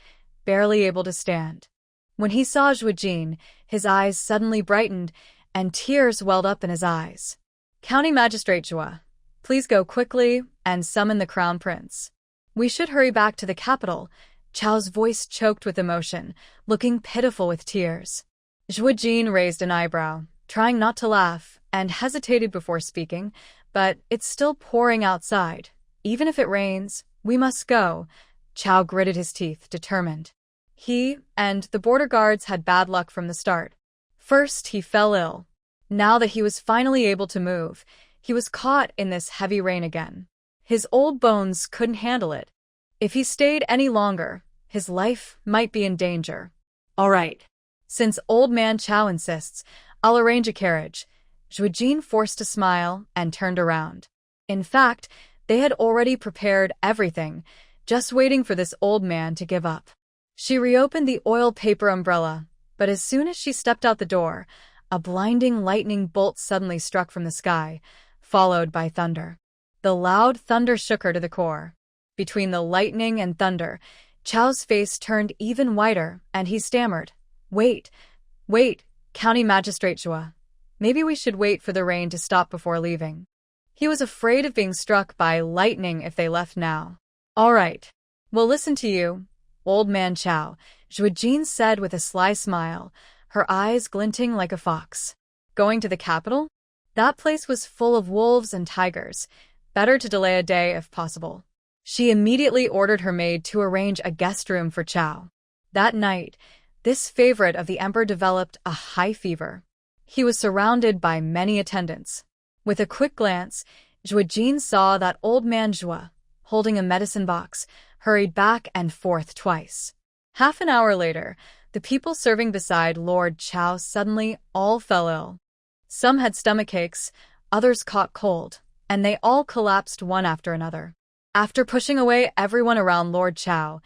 barely able to stand. When he saw Zhuojin, his eyes suddenly brightened, and tears welled up in his eyes. "County Magistrate Zhua, please go quickly and summon the Crown Prince. We should hurry back to the capital." Chow's voice choked with emotion, looking pitiful with tears. Zhuojin raised an eyebrow, trying not to laugh, and hesitated before speaking, "But it's still pouring outside. Even if it rains, we must go." Chow gritted his teeth, determined. He and the border guards had bad luck from the start. First, he fell ill. Now that he was finally able to move, he was caught in this heavy rain again. His old bones couldn't handle it. If he stayed any longer, his life might be in danger. "All right. Since old man Chow insists, I'll arrange a carriage." Zhuojin forced a smile and turned around. In fact, they had already prepared everything, just waiting for this old man to give up. She reopened the oil paper umbrella, but as soon as she stepped out the door, a blinding lightning bolt suddenly struck from the sky, followed by thunder. The loud thunder shook her to the core. Between the lightning and thunder, Chow's face turned even whiter, and he stammered, Wait, County Magistrate Zhua. Maybe we should wait for the rain to stop before leaving." He was afraid of being struck by lightning if they left now. "All right, we'll listen to you, old man Chow," Zhuojin said with a sly smile, her eyes glinting like a fox. "Going to the capital? That place was full of wolves and tigers. Better to delay a day if possible." She immediately ordered her maid to arrange a guest room for Chow. That night, this favorite of the emperor developed a high fever. He was surrounded by many attendants. With a quick glance, Zhuojin saw that old man Zhua, holding a medicine box, hurried back and forth twice. Half an hour later, the people serving beside Lord Chow suddenly all fell ill. Some had stomachaches, others caught cold, and they all collapsed one after another. After pushing away everyone around Lord Chow,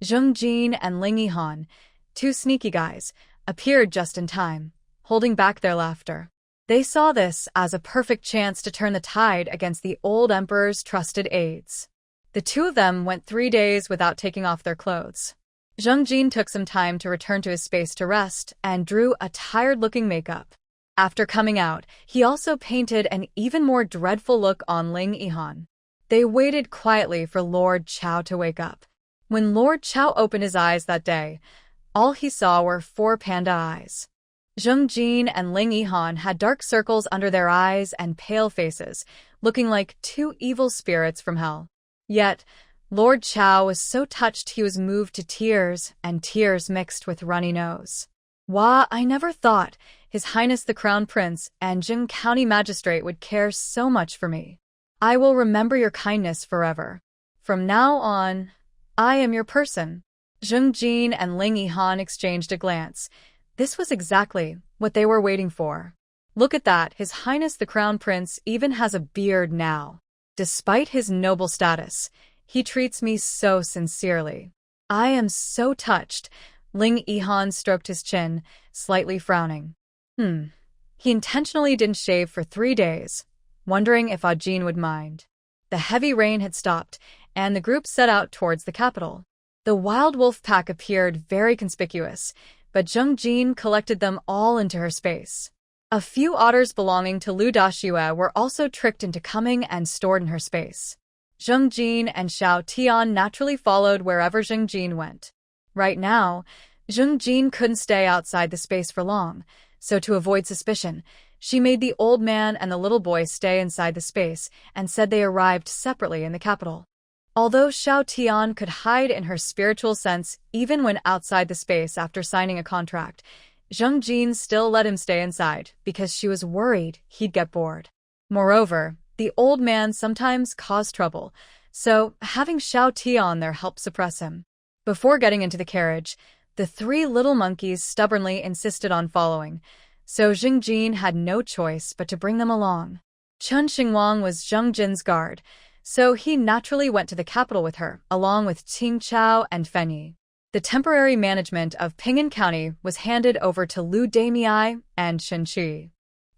Zheng Jin and Ling Yihan, two sneaky guys, appeared just in time, holding back their laughter. They saw this as a perfect chance to turn the tide against the old emperor's trusted aides. The two of them went 3 days without taking off their clothes. Zheng Jin took some time to return to his space to rest and drew a tired-looking makeup. After coming out, he also painted an even more dreadful look on Ling Yihan. They waited quietly for Lord Chow to wake up. When Lord Chow opened his eyes that day, all he saw were 4 panda eyes. Zheng Jin and Ling Yihan had dark circles under their eyes and pale faces, looking like 2 evil spirits from hell. Yet, Lord Chow was so touched he was moved to tears, and tears mixed with runny nose. "Wah, I never thought His Highness the Crown Prince and Jing County Magistrate would care so much for me. I will remember your kindness forever. From now on, I am your person." Zheng Jin and Ling Yihan exchanged a glance. This was exactly what they were waiting for. "Look at that, His Highness the Crown Prince even has a beard now. Despite his noble status, he treats me so sincerely. I am so touched." Ling Yihan stroked his chin, slightly frowning. He intentionally didn't shave for 3 days, wondering if Ajin would mind. The heavy rain had stopped, and the group set out towards the capital. The wild wolf pack appeared very conspicuous, but Zheng Jin collected them all into her space. A few otters belonging to Lu Daxue were also tricked into coming and stored in her space. Zheng Jin and Xiao Tian naturally followed wherever Zheng Jin went. Right now, Zheng Jin couldn't stay outside the space for long, so to avoid suspicion, she made the old man and the little boy stay inside the space and said they arrived separately in the capital. Although Xiao Tian could hide in her spiritual sense even when outside the space after signing a contract, Zheng Jin still let him stay inside because she was worried he'd get bored. Moreover, the old man sometimes caused trouble, so having Xiao Tian there helped suppress him. Before getting into the carriage, the 3 little monkeys stubbornly insisted on following, so Jingjin had no choice but to bring them along. Chen Xingwang was Zheng Jin's guard, so he naturally went to the capital with her, along with Qing Chao and Fenyi. The temporary management of Ping'an County was handed over to Lu Damei and Chen Qi.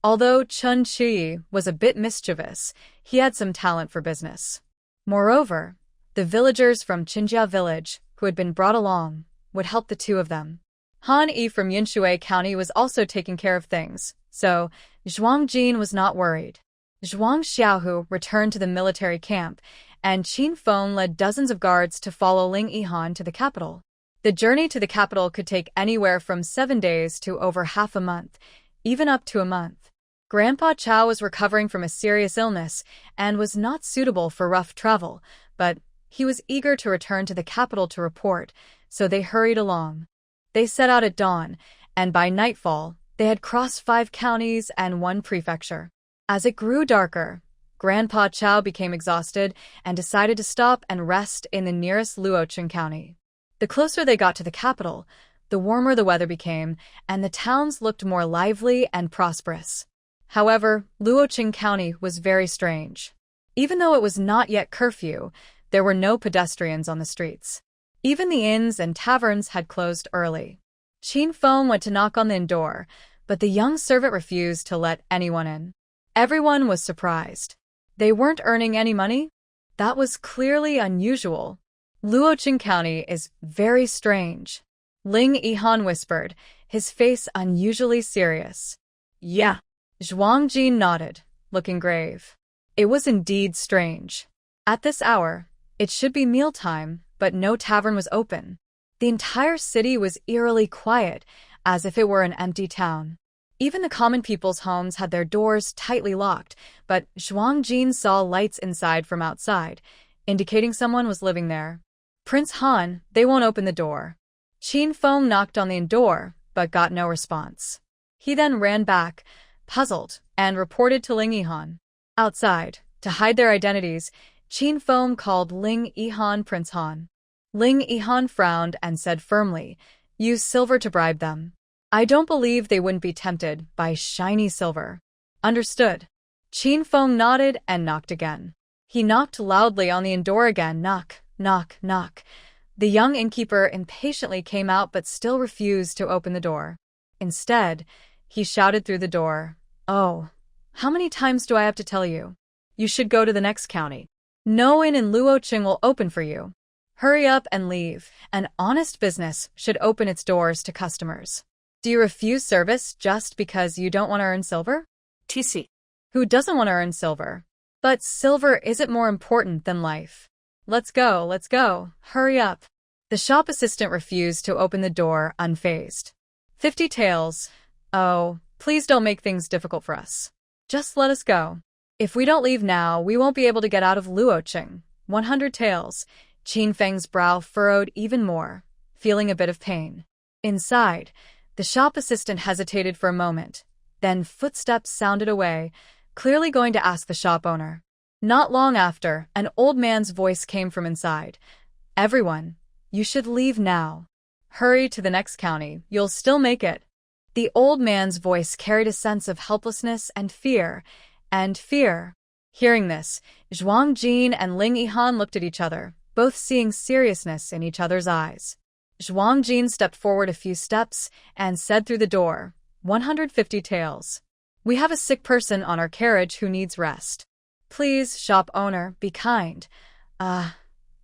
Although Chen Qi was a bit mischievous, he had some talent for business. Moreover, the villagers from Qinjia village, who had been brought along, would help the two of them. Han Yi from Yinshui County was also taking care of things, so Zhuang Jin was not worried. Zhuang Xiaohu returned to the military camp, and Qin Feng led dozens of guards to follow Ling Yihan to the capital. The journey to the capital could take anywhere from 7 days to over half a month, even up to a month. Grandpa Chao was recovering from a serious illness and was not suitable for rough travel, but he was eager to return to the capital to report, so they hurried along. They set out at dawn, and by nightfall, they had crossed 5 counties and 1 prefecture. As it grew darker, Grandpa Chao became exhausted and decided to stop and rest in the nearest Luocheng County. The closer they got to the capital, the warmer the weather became, and the towns looked more lively and prosperous. However, Luocheng County was very strange. Even though it was not yet curfew, there were no pedestrians on the streets. Even the inns and taverns had closed early. Qin Feng went to knock on the inn door, but the young servant refused to let anyone in. Everyone was surprised. They weren't earning any money? That was clearly unusual. Luocheng County is very strange. Ling Yihan whispered, his face unusually serious. Yeah. Zhuang Jin nodded, looking grave. It was indeed strange. At this hour, it should be mealtime, but no tavern was open. The entire city was eerily quiet, as if it were an empty town. Even the common people's homes had their doors tightly locked, but Zhuang Jin saw lights inside from outside, indicating someone was living there. Prince Han, they won't open the door. Qin Feng knocked on the door, but got no response. He then ran back, puzzled, and reported to Ling Yihan. Outside, to hide their identities, Qin Feng called Ling Yihan Prince Han. Ling Yihan frowned and said firmly, "Use silver to bribe them. I don't believe they wouldn't be tempted by shiny silver." Understood. Qin Feng nodded and knocked again. He knocked loudly on the inn door again, knock, knock, knock. The young innkeeper impatiently came out but still refused to open the door. Instead, he shouted through the door, "Oh, how many times do I have to tell you? You should go to the next county. No inn in Luocheng will open for you. Hurry up and leave. An honest business should open its doors to customers. Do you refuse service just because you don't want to earn silver?"
TC.
Who doesn't want to earn silver? But silver isn't more important than life. Let's go, hurry up. The shop assistant refused to open the door, unfazed. 50 taels. Oh, please don't make things difficult for us. Just let us go. If we don't leave now, we won't be able to get out of Luocheng. 100 taels. Qin Feng's brow furrowed even more, feeling a bit of pain. Inside, the shop assistant hesitated for a moment. Then footsteps sounded away, clearly going to ask the shop owner. Not long after, an old man's voice came from inside. "Everyone, you should leave now. Hurry to the next county, you'll still make it." The old man's voice carried a sense of helplessness and fear. Hearing this, Zhuang Jin and Ling Yihan looked at each other, both seeing seriousness in each other's eyes. Zhuang Jin stepped forward a few steps and said through the door, 150 taels. "We have a sick person on our carriage who needs rest. Please, shop owner, be kind."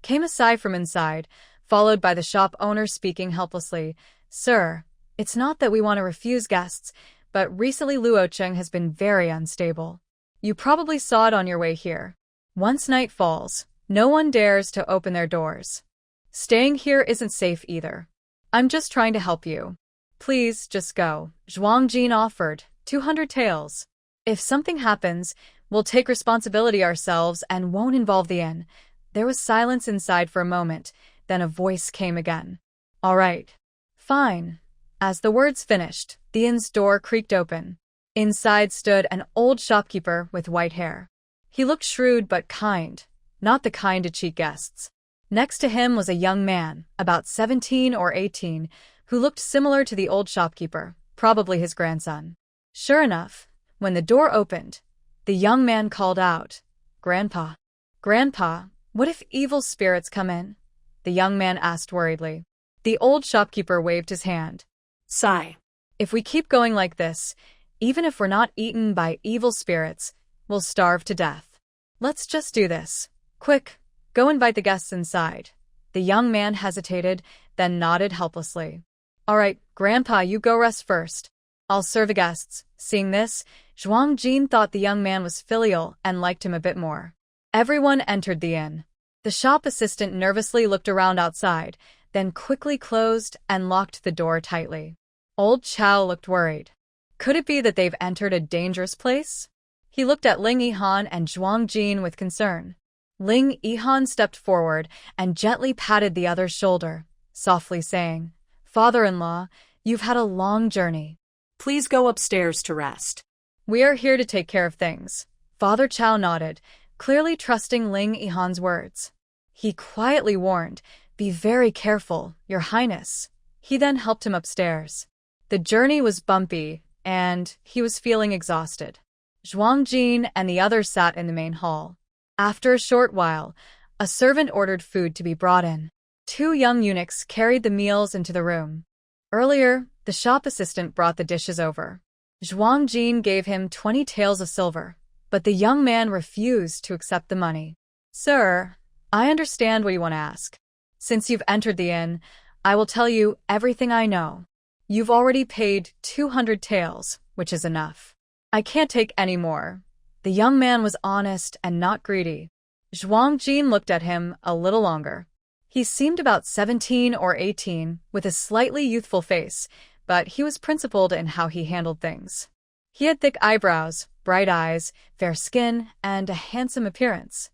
Came a sigh from inside, followed by the shop owner speaking helplessly. "Sir, it's not that we want to refuse guests, but recently Luocheng has been very unstable. You probably saw it on your way here. Once night falls, no one dares to open their doors. Staying here isn't safe either. I'm just trying to help you. Please, just go." Zhuang Jin offered, 200 taels. "If something happens, we'll take responsibility ourselves and won't involve the inn." There was silence inside for a moment, then a voice came again. "All right. Fine." As the words finished, the inn's door creaked open. Inside stood an old shopkeeper with white hair. He looked shrewd but kind, not the kind to cheat guests. Next to him was a young man, about 17 or 18, who looked similar to the old shopkeeper, probably his grandson. Sure enough, when the door opened, the young man called out, "Grandpa, Grandpa, what if evil spirits come in?" The young man asked worriedly. The old shopkeeper waved his hand.
Sigh.
If we keep going like this, even if we're not eaten by evil spirits, we'll starve to death. Let's just do this. Quick, go invite the guests inside. The young man hesitated, then nodded helplessly. All right, Grandpa, you go rest first. I'll serve the guests. Seeing this, Zhuang Jin thought the young man was filial and liked him a bit more. Everyone entered the inn. The shop assistant nervously looked around outside, then quickly closed and locked the door tightly. Old Chow looked worried. Could it be that they've entered a dangerous place? He looked at Ling Yihan and Zhuang Jin with concern. Ling Yihan stepped forward and gently patted the other's shoulder, softly saying, "Father-in-law, you've had a long journey.
Please go upstairs to rest."
We are here to take care of things." Father Chow nodded, clearly trusting Ling Yihan's words. He quietly warned, "Be very careful, Your Highness." He then helped him upstairs. The journey was bumpy, and he was feeling exhausted. Zhuang Jin and the others sat in the main hall. After a short while, a servant ordered food to be brought in. 2 young eunuchs carried the meals into the room. Earlier, the shop assistant brought the dishes over. Zhuang Jin gave him 20 taels of silver, but the young man refused to accept the money. "Sir, I understand what you want to ask. Since you've entered the inn, I will tell you everything I know. You've already paid 200 taels, which is enough. I can't take any more." The young man was honest and not greedy. Zhuang Jin looked at him a little longer. He seemed about 17 or 18, with a slightly youthful face, but he was principled in how he handled things. He had thick eyebrows, bright eyes, fair skin, and a handsome appearance.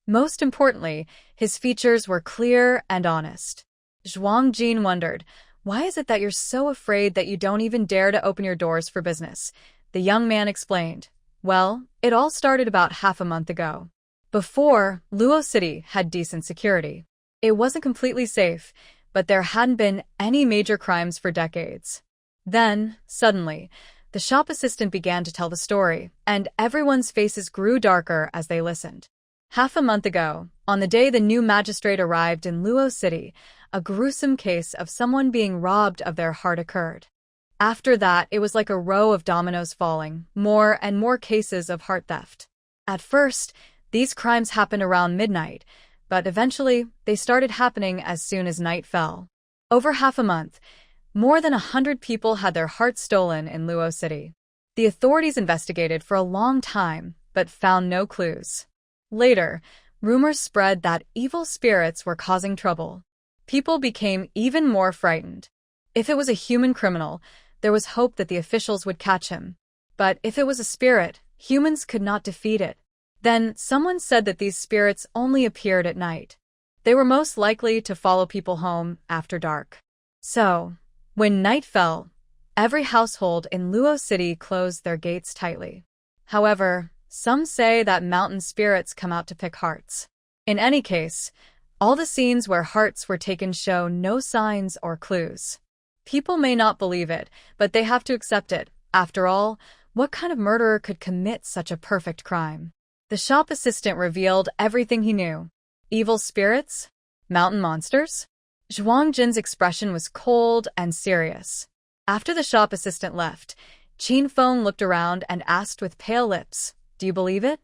Most importantly, his features were clear and honest. Zhuang Jin wondered, "Why is it that you're so afraid that you don't even dare to open your doors for business?" The young man explained, "Well, it all started about half a month ago. Before, Luo City had decent security. It wasn't completely safe, but there hadn't been any major crimes for decades. Then, suddenly, the shop assistant began to tell the story, and everyone's faces grew darker as they listened. Half a month ago, on the day the new magistrate arrived in Luo City, a gruesome case of someone being robbed of their heart occurred. After that, it was like a row of dominoes falling, more and more cases of heart theft. At first, these crimes happened around midnight, but eventually, they started happening as soon as night fell. Over half a month, more than 100 people had their hearts stolen in Luo City. The authorities investigated for a long time, but found no clues. Later, rumors spread that evil spirits were causing trouble. People became even more frightened. If it was a human criminal, there was hope that the officials would catch him. But if it was a spirit, humans could not defeat it. Then someone said that these spirits only appeared at night. They were most likely to follow people home after dark. So, when night fell, every household in Luo City closed their gates tightly. However, some say that mountain spirits come out to pick hearts. In any case, all the scenes where hearts were taken show no signs or clues. People may not believe it, but they have to accept it. After all, what kind of murderer could commit such a perfect crime? The shop assistant revealed everything he knew. Evil spirits? Mountain monsters? Zhuang Jin's expression was cold and serious. After the shop assistant left, Qin Feng looked around and asked with pale lips, "Do you believe it?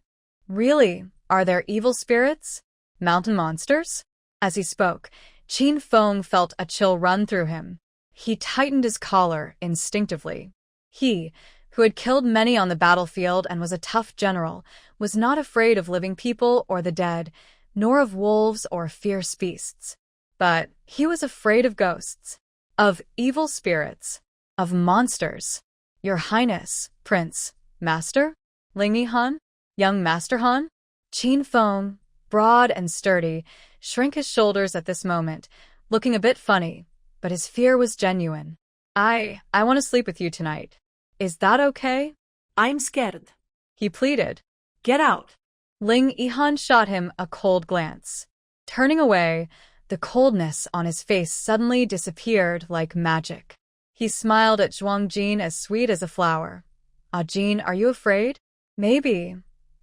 Really? Are there evil spirits? Mountain monsters?" As he spoke, Qin Feng felt a chill run through him. He tightened his collar instinctively. He, who had killed many on the battlefield and was a tough general, was not afraid of living people or the dead, nor of wolves or fierce beasts. But he was afraid of ghosts, of evil spirits, of monsters. "Your Highness, Prince, Master? Ling Yihan? Young Master Han?" Qin Feng, broad and sturdy, shrank his shoulders at this moment, looking a bit funny, but his fear was genuine. I want to sleep with you tonight. Is that okay?"
"I'm scared,"
he pleaded.
"Get out."
Ling Yihan shot him a cold glance. Turning away, the coldness on his face suddenly disappeared like magic. He smiled at Zhuang Jin as sweet as a flower. Jean, are you afraid? Maybe.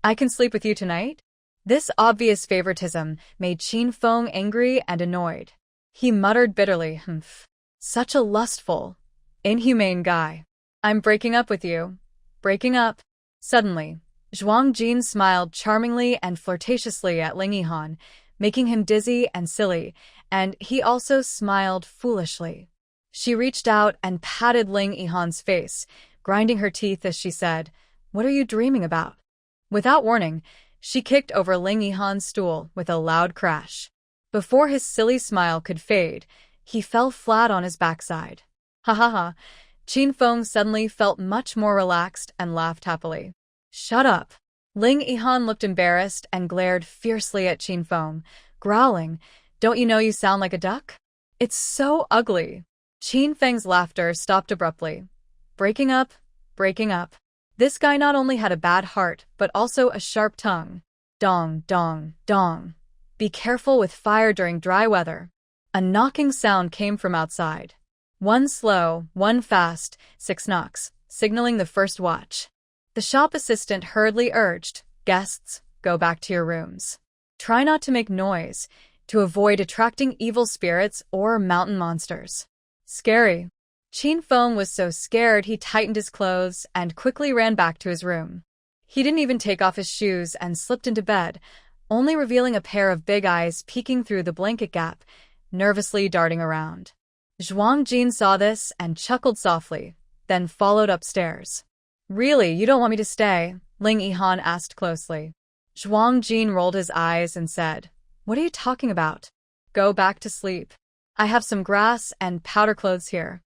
I can sleep with you tonight? This obvious favoritism made Qin Feng angry and annoyed. He muttered bitterly, humph. Such a lustful, inhumane guy. I'm breaking up with you. Breaking up. Suddenly, Zhuang Jin smiled charmingly and flirtatiously at Ling Yihan, making him dizzy and silly, and he also smiled foolishly. She reached out and patted Ling Yihan's face, grinding her teeth as she said, "What are you dreaming about?" Without warning, she kicked over Ling Yihan's stool with a loud crash. Before his silly smile could fade, he fell flat on his backside. Ha ha ha. Qin Feng suddenly felt much more relaxed and laughed happily. Shut up. Ling Yihan looked embarrassed and glared fiercely at Qin Feng, growling, "Don't you know you sound like a duck? It's so ugly." Qin Feng's laughter stopped abruptly. Breaking up, breaking up. This guy not only had a bad heart, but also a sharp tongue. Dong, dong, dong. Be careful with fire during dry weather. A knocking sound came from outside. One slow, one fast, 6 knocks, signaling the first watch. The shop assistant hurriedly urged, "Guests, go back to your rooms. Try not to make noise, to avoid attracting evil spirits or mountain monsters." Scary. Qin Feng was so scared he tightened his clothes and quickly ran back to his room. He didn't even take off his shoes and slipped into bed, only revealing a pair of big eyes peeking through the blanket gap, nervously darting around. Zhuang Jin saw this and chuckled softly, then followed upstairs. "Really, you don't want me to stay?" Ling Yihan asked closely. Zhuang Jin rolled his eyes and said, "What are you talking about? Go back to sleep. I have some grass and powder clothes here."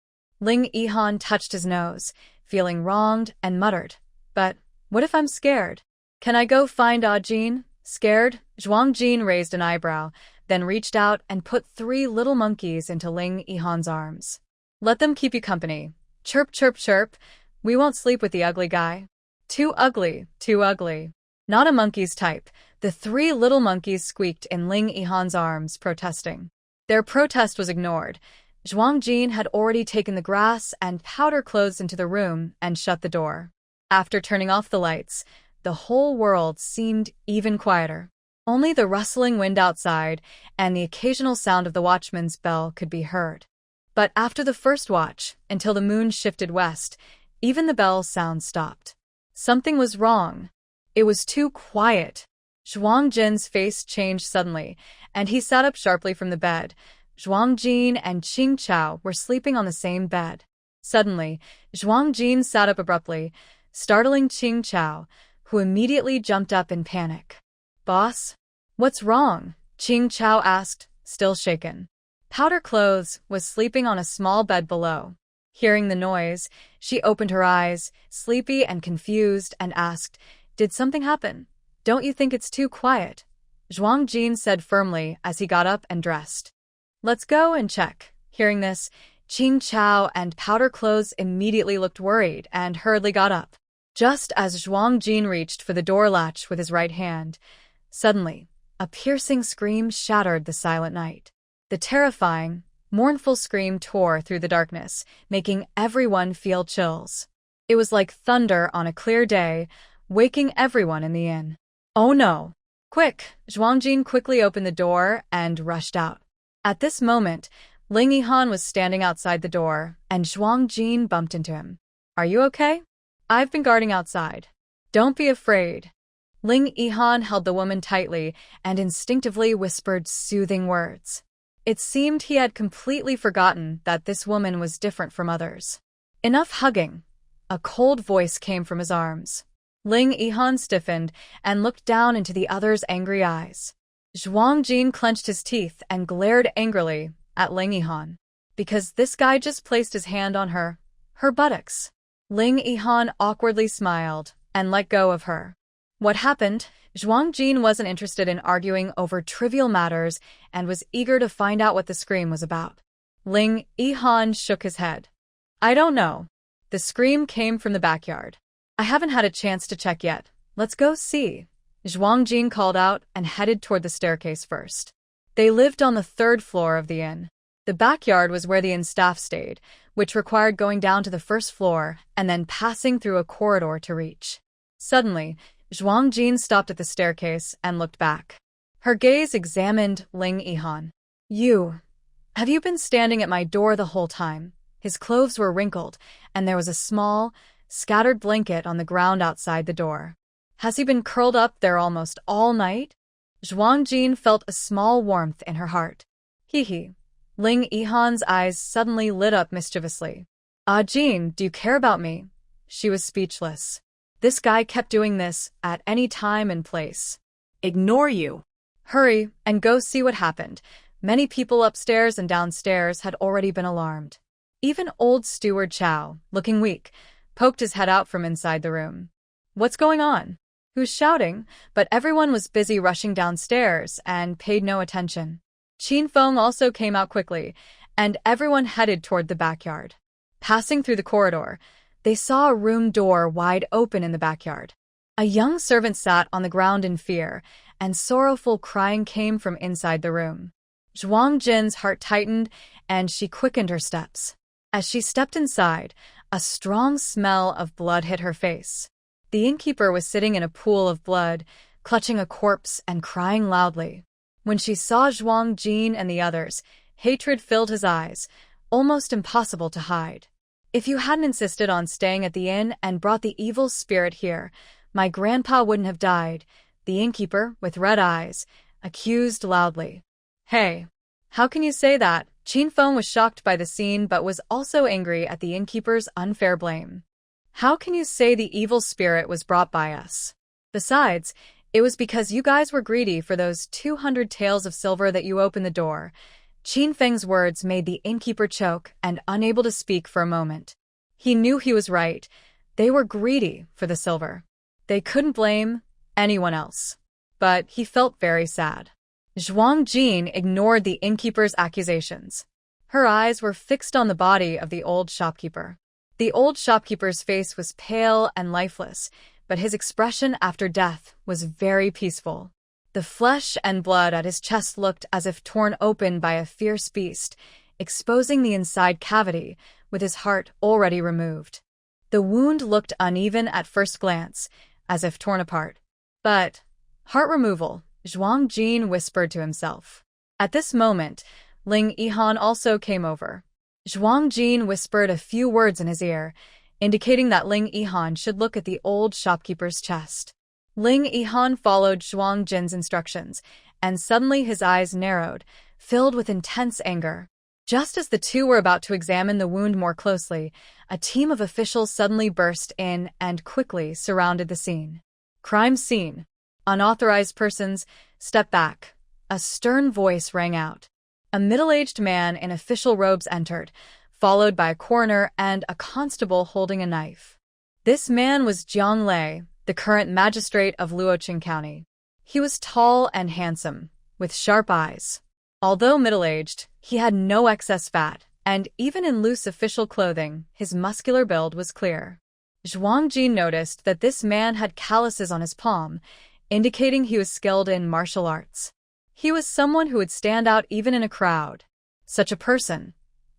Ling Yihan touched his nose, feeling wronged, and muttered, "But what if I'm scared? Can I go find Jin?" Scared? Zhuang Jin raised an eyebrow, then reached out and put 3 little monkeys into Ling Yihan's arms. "Let them keep you company. Chirp, chirp, chirp. We won't sleep with the ugly guy." Too ugly, too ugly. Not a monkey's type, the 3 little monkeys squeaked in Ling Yihan's arms, protesting. Their protest was ignored. Zhuang Jin had already taken the grass and powder clothes into the room and shut the door. After turning off the lights, the whole world seemed even quieter. Only the rustling wind outside and the occasional sound of the watchman's bell could be heard. But after the first watch, until the moon shifted west, even the bell sound stopped. Something was wrong. It was too quiet. Zhuang Jin's face changed suddenly, and he sat up sharply from the bed. Zhuang Jin and Qing Chao were sleeping on the same bed. Suddenly, Zhuang Jin sat up abruptly, startling Qing Chao, who immediately jumped up in panic. "Boss? What's wrong?" Qing Chao asked, still shaken. Powder Clothes was sleeping on a small bed below. Hearing the noise, she opened her eyes, sleepy and confused, and asked, "Did something happen? Don't you think it's too quiet?" Zhuang Jin said firmly as he got up and dressed. "Let's go and check." Hearing this, Qing Chao and Powder Clothes immediately looked worried and hurriedly got up. Just as Zhuang Jin reached for the door latch with his right hand, suddenly, a piercing scream shattered the silent night. The terrifying, mournful scream tore through the darkness, making everyone feel chills. It was like thunder on a clear day, waking everyone in the inn. "Oh no! Quick!" Zhuang Jin quickly opened the door and rushed out. At this moment, Ling Yihan was standing outside the door, and Zhuang Jin bumped into him. "Are you okay? I've been guarding outside. Don't be afraid." Ling Yihan held the woman tightly and instinctively whispered soothing words. It seemed he had completely forgotten that this woman was different from others. "Enough hugging." A cold voice came from his arms. Ling Yihan stiffened and looked down into the other's angry eyes. Zhuang Jin clenched his teeth and glared angrily at Ling Yihan. Because this guy just placed his hand on her buttocks. Ling Yihan awkwardly smiled and let go of her. What happened? Zhuang Jin wasn't interested in arguing over trivial matters and was eager to find out what the scream was about. Ling Yihan shook his head. "I don't know. The scream came from the backyard. I haven't had a chance to check yet. Let's go see." Zhuang Jin called out and headed toward the staircase first. They lived on the 3rd floor of the inn. The backyard was where the inn staff stayed, which required going down to the first floor and then passing through a corridor to reach. Suddenly, Zhuang Jin stopped at the staircase and looked back. Her gaze examined Ling Yihan. Have you been standing at my door the whole time? His clothes were wrinkled, and there was a small, scattered blanket on the ground outside the door. Has he been curled up there almost all night? Zhuang Jin felt a small warmth in her heart. Hee. Ling Yihan's eyes suddenly lit up mischievously. Ah, Jin, do you care about me? She was speechless. This guy kept doing this at any time and place.
Ignore you.
Hurry and go see what happened. Many people upstairs and downstairs had already been alarmed. Even old steward Chow, looking weak, poked his head out from inside the room. What's going on? Who's shouting? But everyone was busy rushing downstairs and paid no attention. Qin Feng also came out quickly, and everyone headed toward the backyard. Passing through the corridor, they saw a room door wide open in the backyard. A young servant sat on the ground in fear, and sorrowful crying came from inside the room. Zhuang Jin's heart tightened, and she quickened her steps. As she stepped inside, a strong smell of blood hit her face. The innkeeper was sitting in a pool of blood, clutching a corpse and crying loudly. When she saw Zhuang Jin and the others, hatred filled his eyes, almost impossible to hide. If you hadn't insisted on staying at the inn and brought the evil spirit here, my grandpa wouldn't have died, the innkeeper, with red eyes, accused loudly. Hey, how can you say that? Qin Feng was shocked by the scene but was also angry at the innkeeper's unfair blame. How can you say the evil spirit was brought by us? Besides, it was because you guys were greedy for those 200 taels of silver that you opened the door. Qin Feng's words made the innkeeper choke and unable to speak for a moment. He knew he was right. They were greedy for the silver. They couldn't blame anyone else. But he felt very sad. Zhuang Jin ignored the innkeeper's accusations. Her eyes were fixed on the body of the old shopkeeper. The old shopkeeper's face was pale and lifeless, but his expression after death was very peaceful. The flesh and blood at his chest looked as if torn open by a fierce beast, exposing the inside cavity, with his heart already removed. The wound looked uneven at first glance, as if torn apart. But, heart removal, Zhuang Jin whispered to himself. At this moment, Ling Yihan also came over. Zhuang Jin whispered a few words in his ear, indicating that Ling Yihan should look at the old shopkeeper's chest. Ling Yihan followed Zhuang Jin's instructions, and suddenly his eyes narrowed, filled with intense anger. Just as the two were about to examine the wound more closely, a team of officials suddenly burst in and quickly surrounded the scene. Crime scene. Unauthorized persons, step back. A stern voice rang out. A middle-aged man in official robes entered, followed by a coroner and a constable holding a knife. This man was Jiang Lei, the current magistrate of Luoqing County. He was tall and handsome, with sharp eyes. Although middle-aged, he had no excess fat, and even in loose official clothing, his muscular build was clear. Zhuang Jin noticed that this man had calluses on his palm, indicating he was skilled in martial arts. He was someone who would stand out even in a crowd. Such a person.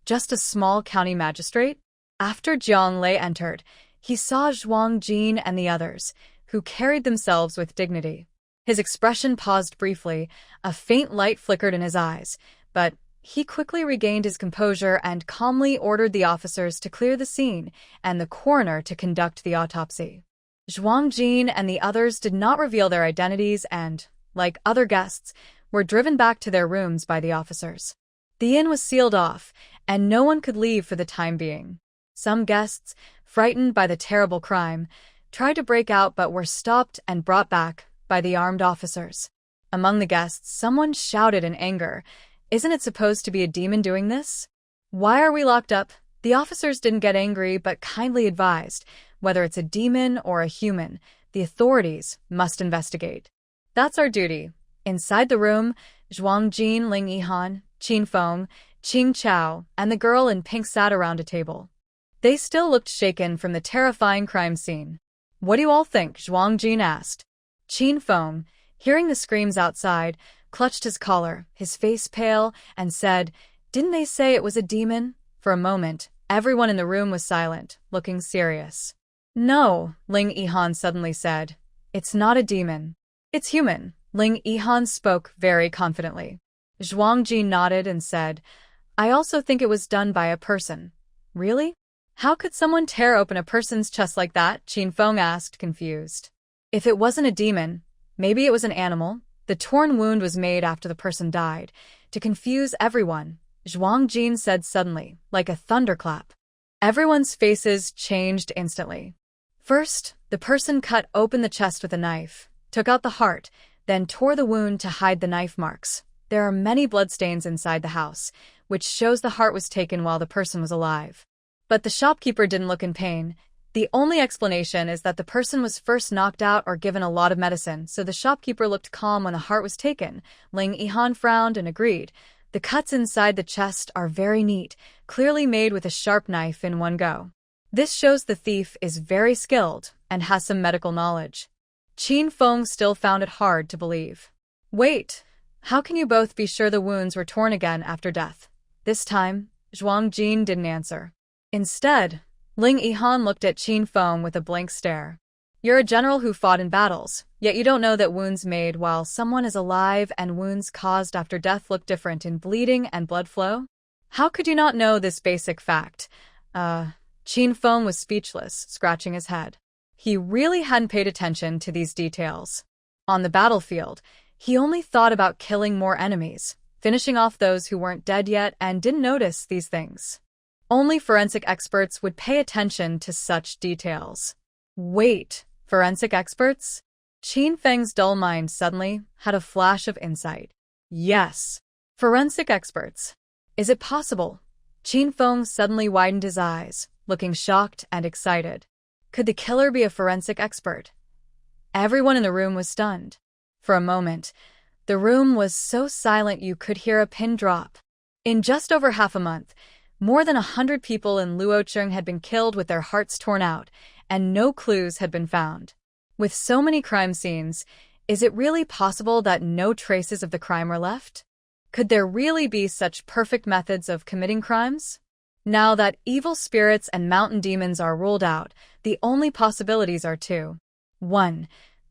Just a small county magistrate? After Jiang Lei entered, he saw Zhuang Jin and the others, who carried themselves with dignity. His expression paused briefly, a faint light flickered in his eyes, but he quickly regained his composure and calmly ordered the officers to clear the scene and the coroner to conduct the autopsy. Zhuang Jin and the others did not reveal their identities and, like other guests, were driven back to their rooms by the officers. The inn was sealed off, and no one could leave for the time being. Some guests, frightened by the terrible crime, tried to break out but were stopped and brought back by the armed officers. Among the guests, someone shouted in anger, "Isn't it supposed to be a demon doing this? Why are we locked up?" The officers didn't get angry but kindly advised, whether it's a demon or a human, the authorities must investigate. That's our duty. Inside the room, Zhuang Jin, Ling Yihan, Qin Feng, Qing Chao, and the girl in pink sat around a table. They still looked shaken from the terrifying crime scene. "What do you all think?" Zhuang Jin asked. Qin Feng, hearing the screams outside, clutched his collar, his face pale, and said, "Didn't they say it was a demon?" For a moment, Everyone in the room was silent, looking serious. No, Ling Yihan suddenly said. It's not a demon. It's human. Ling Yihan spoke very confidently. Zhuang Ji nodded and said, I also think it was done by a person. Really? How could someone tear open a person's chest like that? Qin Feng asked, confused. If it wasn't a demon, maybe it was an animal. The torn wound was made after the person died, to confuse everyone, Zhuang Jin said suddenly, like a thunderclap. Everyone's faces changed instantly. First, the person cut open the chest with a knife, took out the heart, then tore the wound to hide the knife marks. There are many bloodstains inside the house, which shows the heart was taken while the person was alive. But the shopkeeper didn't look in pain. The only explanation is that the person was first knocked out or given a lot of medicine, so the shopkeeper looked calm when the heart was taken. Ling Yihan frowned and agreed. The cuts inside the chest are very neat, clearly made with a sharp knife in one go. This shows the thief is very skilled and has some medical knowledge. Qin Feng still found it hard to believe. Wait, how can you both be sure the wounds were torn again after death? This time, Zhuang Jin didn't answer. Instead, Ling Yihan looked at Qin Feng with a blank stare. You're a general who fought in battles, yet you don't know that wounds made while someone is alive and wounds caused after death look different in bleeding and blood flow? How could you not know this basic fact? Qin Feng was speechless, scratching his head. He really hadn't paid attention to these details. On the battlefield, he only thought about killing more enemies, finishing off those who weren't dead yet, and didn't notice these things. Only forensic experts would pay attention to such details. Wait, forensic experts? Qin Feng's dull mind suddenly had a flash of insight. Yes, forensic experts. Is it possible? Qin Feng suddenly widened his eyes, looking shocked and excited. Could the killer be a forensic expert? Everyone in the room was stunned. For a moment, the room was so silent you could hear a pin drop. In just over half a month, more than 100 people in Luocheng had been killed with their hearts torn out, and no clues had been found. With so many crime scenes, is it really possible that no traces of the crime were left? Could there really be such perfect methods of committing crimes? Now that evil spirits and mountain demons are ruled out, the only possibilities are two. 1.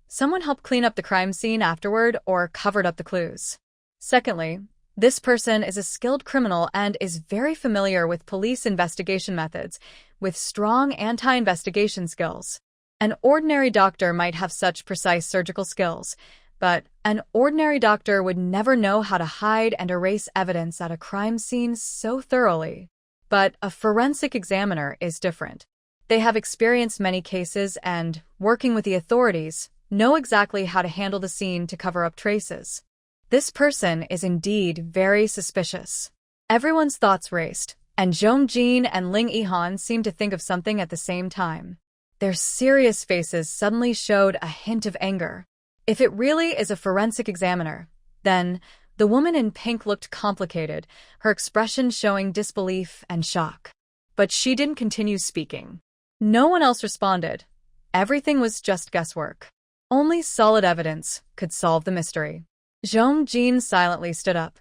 Someone helped clean up the crime scene afterward or covered up the clues. Secondly, this person is a skilled criminal and is very familiar with police investigation methods, with strong anti-investigation skills. An ordinary doctor might have such precise surgical skills, but an ordinary doctor would never know how to hide and erase evidence at a crime scene so thoroughly. But a forensic examiner is different. They have experienced many cases and, working with the authorities, know exactly how to handle the scene to cover up traces. This person is indeed very suspicious. Everyone's thoughts raced, and Zhong Jin and Ling Yihan seemed to think of something at the same time. Their serious faces suddenly showed a hint of anger. If it really is a forensic examiner, then the woman in pink looked complicated, her expression showing disbelief and shock. But she didn't continue speaking. No one else responded. Everything was just guesswork. Only solid evidence could solve the mystery. Zhong Jin silently stood up,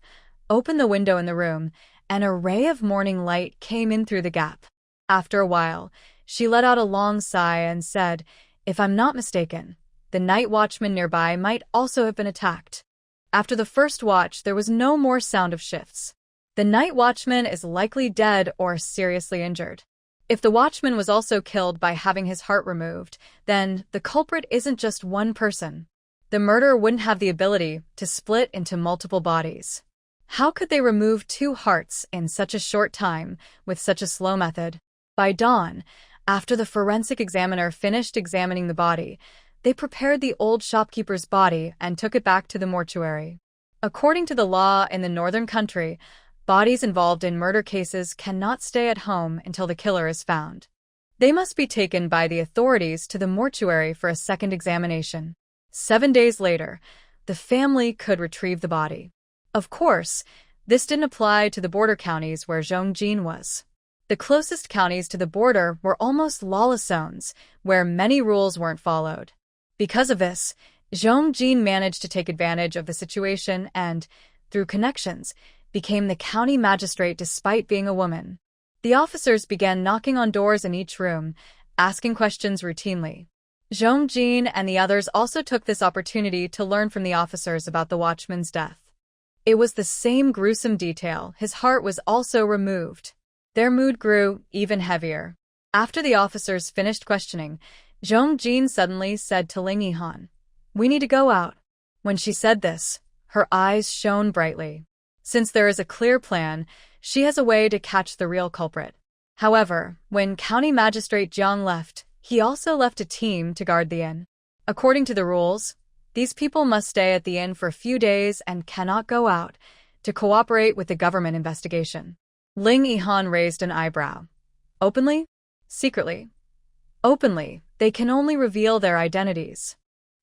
opened the window in the room, and a ray of morning light came in through the gap. After a while, she let out a long sigh and said, If I'm not mistaken, the night watchman nearby might also have been attacked. After the first watch, there was no more sound of shifts. The night watchman is likely dead or seriously injured. If the watchman was also killed by having his heart removed, then the culprit isn't just one person. The murderer wouldn't have the ability to split into multiple bodies. How could they remove 2 hearts in such a short time with such a slow method? By dawn, after the forensic examiner finished examining the body, they prepared the old shopkeeper's body and took it back to the mortuary. According to the law in the northern country, bodies involved in murder cases cannot stay at home until the killer is found. They must be taken by the authorities to the mortuary for a second examination. 7 days later, the family could retrieve the body. Of course, this didn't apply to the border counties where Zhongjin was. The closest counties to the border were almost lawless zones, where many rules weren't followed. Because of this, Zhongjin managed to take advantage of the situation and, through connections, became the county magistrate despite being a woman. The officers began knocking on doors in each room, asking questions routinely. Zhong Jin and the others also took this opportunity to learn from the officers about the watchman's death. It was the same gruesome detail. His heart was also removed. Their mood grew even heavier. After the officers finished questioning, Zhong Jin suddenly said to Ling Yihan, "We need to go out." When she said this, her eyes shone brightly. Since there is a clear plan, she has a way to catch the real culprit. However, when County Magistrate Jiang left, he also left a team to guard the inn. According to the rules, these people must stay at the inn for a few days and cannot go out to cooperate with the government investigation. Ling Yihan raised an eyebrow. Openly? Secretly? Openly, they can only reveal their identities.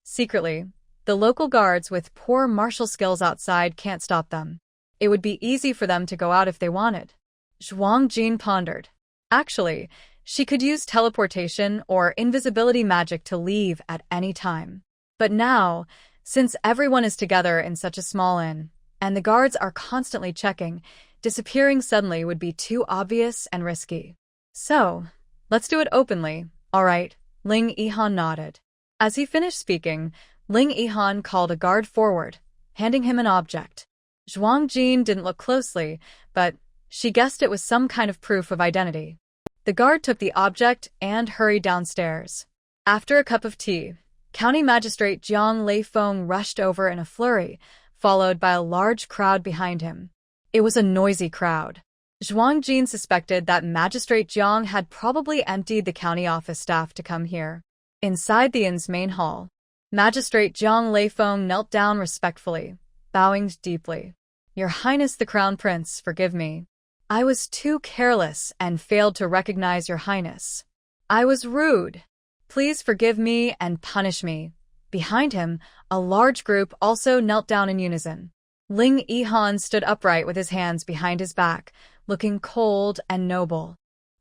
Secretly, the local guards with poor martial skills outside can't stop them. It would be easy for them to go out if they wanted. Zhuang Jin pondered. Actually, she could use teleportation or invisibility magic to leave at any time. But now, since everyone is together in such a small inn, and the guards are constantly checking, disappearing suddenly would be too obvious and risky. So, let's do it openly, all right, Ling Yihan nodded. As he finished speaking, Ling Yihan called a guard forward, handing him an object. Zhuang Jin didn't look closely, but she guessed it was some kind of proof of identity. The guard took the object and hurried downstairs. After a cup of tea, County Magistrate Jiang Leifeng rushed over in a flurry, followed by a large crowd behind him. It was a noisy crowd. Zhuang Jin suspected that Magistrate Jiang had probably emptied the county office staff to come here. Inside the inn's main hall, Magistrate Jiang Leifeng knelt down respectfully, bowing deeply. "Your Highness the Crown Prince, forgive me. I was too careless and failed to recognize your Highness. I was rude. Please forgive me and punish me." Behind him, a large group also knelt down in unison. Ling Yihan stood upright with his hands behind his back, looking cold and noble.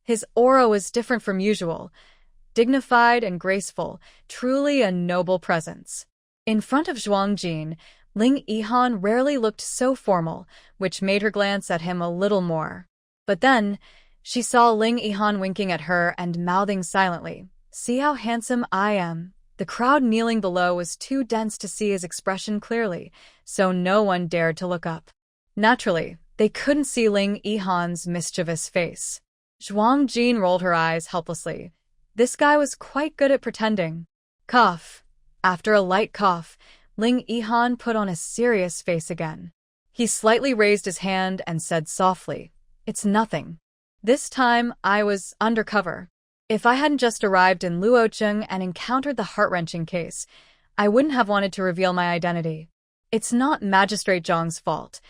His aura was different from usual, dignified and graceful, truly a noble presence. In front of Zhuang Jin, Ling Yihan rarely looked so formal, which made her glance at him a little more. But then, she saw Ling Yihan winking at her and mouthing silently, "See how handsome I am." The crowd kneeling below was too dense to see his expression clearly, so no one dared to look up. Naturally, they couldn't see Ling Yihan's mischievous face. Zhuang Jin rolled her eyes helplessly. This guy was quite good at pretending. Cough. After a light cough, Ling Yihan put on a serious face again. He slightly raised his hand and said softly, "It's nothing. This time I was undercover. If I hadn't just arrived in Luocheng and encountered the heart-wrenching case, I wouldn't have wanted to reveal my identity. It's not Magistrate Zhang's fault.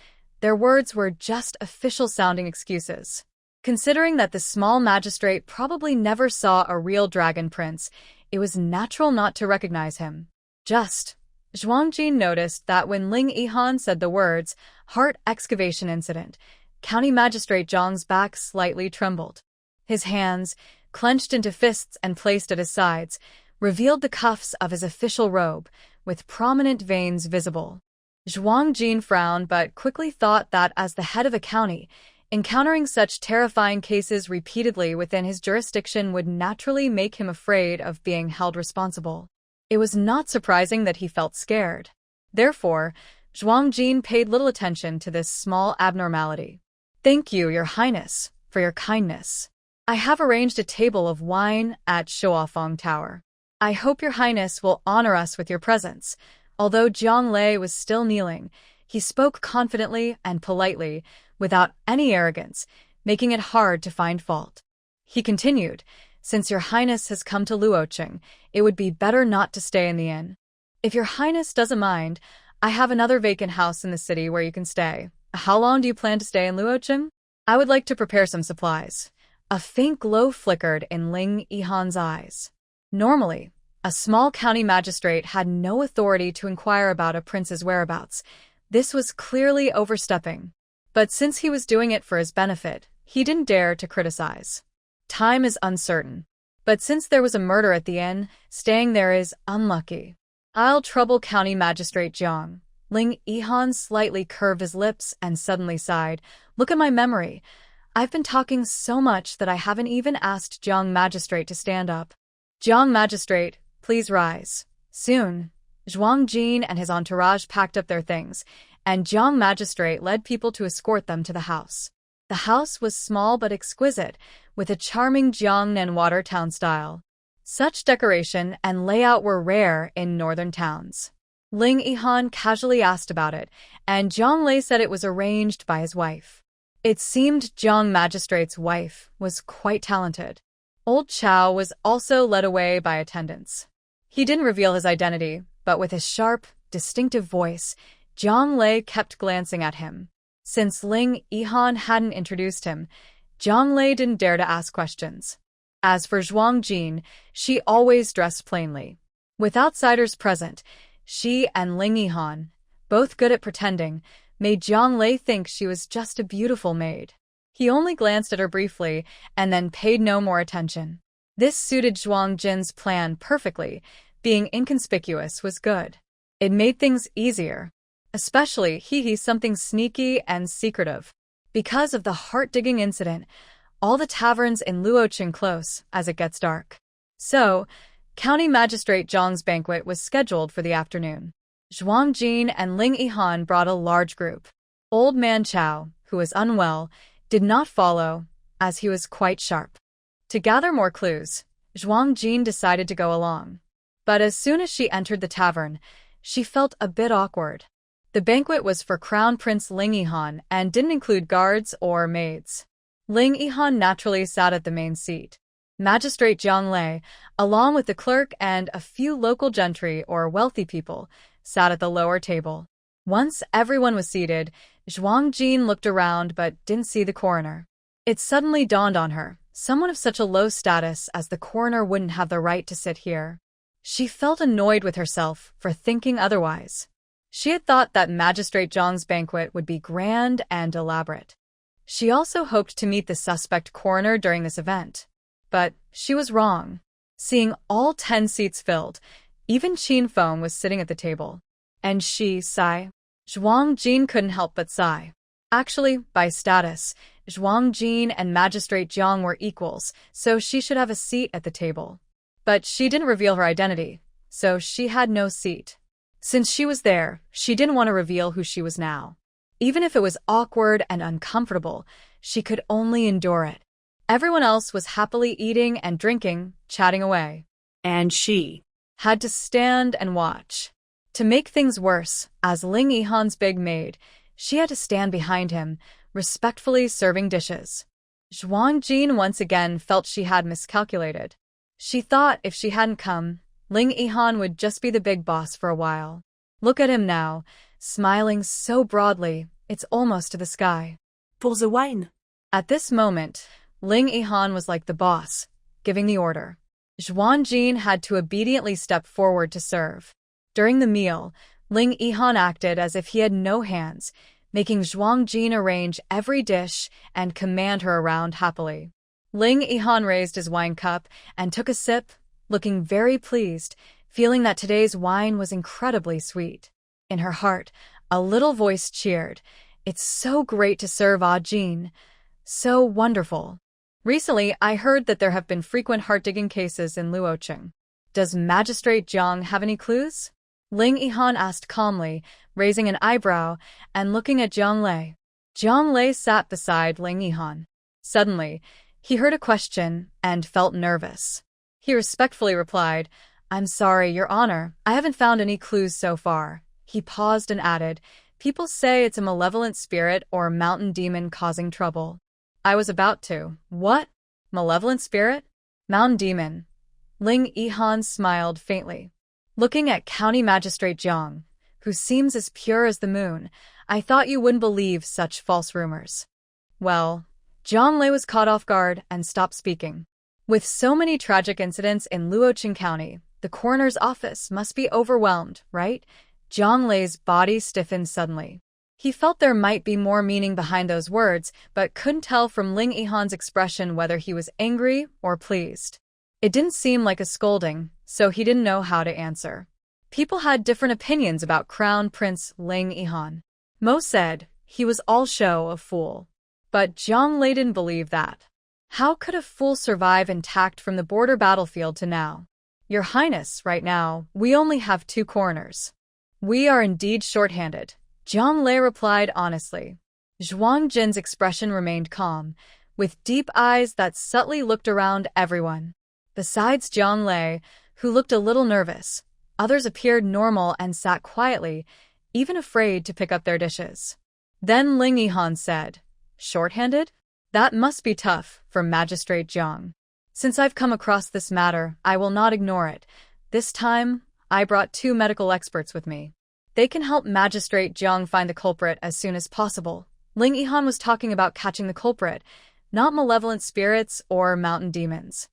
Their words were just official-sounding excuses. Considering that the small magistrate probably never saw a real dragon prince, it was natural not to recognize him. Zhuang Jin noticed that when Ling Yihan said the words, "heart excavation incident," County Magistrate Zhang's back slightly trembled. His hands, clenched into fists and placed at his sides, revealed the cuffs of his official robe, with prominent veins visible. Zhuang Jin frowned but quickly thought that as the head of a county, encountering such terrifying cases repeatedly within his jurisdiction would naturally make him afraid of being held responsible. It was not surprising that he felt scared. Therefore, Zhuang Jin paid little attention to this small abnormality. "Thank you, Your Highness, for your kindness. I have arranged a table of wine at Shuofeng Tower. I hope Your Highness will honor us with your presence." Although Jiang Lei was still kneeling, he spoke confidently and politely, without any arrogance, making it hard to find fault. He continued, "Since Your Highness has come to Luocheng, it would be better not to stay in the inn. If Your Highness doesn't mind, I have another vacant house in the city where you can stay. How long do you plan to stay in Luocheng? I would like to prepare some supplies." A faint glow flickered in Ling Yihan's eyes. Normally, a small county magistrate had no authority to inquire about a prince's whereabouts. This was clearly overstepping. But since he was doing it for his benefit, he didn't dare to criticize. Time is uncertain. But since there was a murder at the inn, staying there is unlucky. I'll trouble County Magistrate Jiang. Ling Yihan slightly curved his lips and suddenly sighed. "Look at my memory. I've been talking so much that I haven't even asked Jiang Magistrate to stand up. Jiang Magistrate, please rise. Soon, Zhuang Jin and his entourage packed up their things, and Jiang Magistrate led people to escort them to the house. The house was small but exquisite, with a charming Jiangnan water town style. Such decoration and layout were rare in northern towns. Ling Yihan casually asked about it, and Jiang Lei said it was arranged by his wife. It seemed Jiang Magistrate's wife was quite talented. Old Chow was also led away by attendants. He didn't reveal his identity, but with his sharp, distinctive voice, Jiang Lei kept glancing at him. Since Ling Yihan hadn't introduced him, Jiang Lei didn't dare to ask questions. As for Zhuang Jin, she always dressed plainly. With outsiders present, she and Ling Yihan, both good at pretending, made Jiang Lei think she was just a beautiful maid. He only glanced at her briefly and then paid no more attention. This suited Zhuang Jin's plan perfectly. Being inconspicuous was good. It made things easier. Especially something sneaky and secretive. Because of the heart-digging incident, all the taverns in Luoqing close as it gets dark. So, County Magistrate Zhang's banquet was scheduled for the afternoon. Zhuang Jin and Ling Yihan brought a large group. Old Man Chow, who was unwell, did not follow, as he was quite sharp. To gather more clues, Zhuang Jin decided to go along. But as soon as she entered the tavern, she felt a bit awkward. The banquet was for Crown Prince Ling Yihan and didn't include guards or maids. Ling Yihan naturally sat at the main seat. Magistrate Jiang Lei, along with the clerk and a few local gentry or wealthy people, sat at the lower table. Once everyone was seated, Zhuang Jin looked around but didn't see the coroner. It suddenly dawned on her, someone of such a low status as the coroner wouldn't have the right to sit here. She felt annoyed with herself for thinking otherwise. She had thought that Magistrate Zhang's banquet would be grand and elaborate. She also hoped to meet the suspect coroner during this event. But she was wrong. Seeing all 10 seats filled, even Qin Feng was sitting at the table. And she, sigh. Zhuang Jin couldn't help but sigh. Actually, by status, Zhuang Jin and Magistrate Jiang were equals, so she should have a seat at the table. But she didn't reveal her identity, so she had no seat. Since she was there, she didn't want to reveal who she was now. Even if it was awkward and uncomfortable, she could only endure it. Everyone else was happily eating and drinking, chatting away. And she had to stand and watch. To make things worse, as Ling Yihan's big maid, she had to stand behind him, respectfully serving dishes. Zhuang Jin once again felt she had miscalculated. She thought if she hadn't come, Ling Yihan would just be the big boss for a while. Look at him now, smiling so broadly, it's almost to the sky.
Pour the wine.
At this moment, Ling Yihan was like the boss, giving the order. Zhuang Jin had to obediently step forward to serve. During the meal, Ling Yihan acted as if he had no hands, making Zhuang Jin arrange every dish and command her around happily. Ling Yihan raised his wine cup and took a sip, looking very pleased, feeling that today's wine was incredibly sweet. In her heart, a little voice cheered. It's so great to serve Ah Jin. So wonderful. Recently, I heard that there have been frequent heart-digging cases in Luoqing. Does Magistrate Jiang have any clues? Ling Yihan asked calmly, raising an eyebrow and looking at Jiang Lei. Jiang Lei sat beside Ling Yihan. Suddenly, he heard a question and felt nervous. He respectfully replied, I'm sorry, Your Honor, I haven't found any clues so far. He paused and added, people say it's a malevolent spirit or mountain demon causing trouble. I was about to. What? Malevolent spirit? Mountain demon. Ling Yihan smiled faintly. Looking at County Magistrate Jiang, who seems as pure as the moon, I thought you wouldn't believe such false rumors. Well, Jiang Lei was caught off guard and stopped speaking. With so many tragic incidents in Luoqing County, the coroner's office must be overwhelmed, right? Jiang Lei's body stiffened suddenly. He felt there might be more meaning behind those words, but couldn't tell from Ling Yihan's expression whether he was angry or pleased. It didn't seem like a scolding, so he didn't know how to answer. People had different opinions about Crown Prince Ling Yihan. Mo said he was all show of fool. But Zhang Lei didn't believe that. How could a fool survive intact from the border battlefield to now? Your Highness, right now, we only have 2 coroners. We are indeed short-handed, Zhang Lei replied honestly. Zhuang Jin's expression remained calm, with deep eyes that subtly looked around everyone. Besides Zhang Lei, who looked a little nervous, others appeared normal and sat quietly, even afraid to pick up their dishes. Then Ling Yihan said, "Short-handed? That must be tough for Magistrate Jiang. Since I've come across this matter, I will not ignore it. This time, I brought 2 medical experts with me. They can help Magistrate Jiang find the culprit as soon as possible." Ling Yihan was talking about catching the culprit, not malevolent spirits or mountain demons.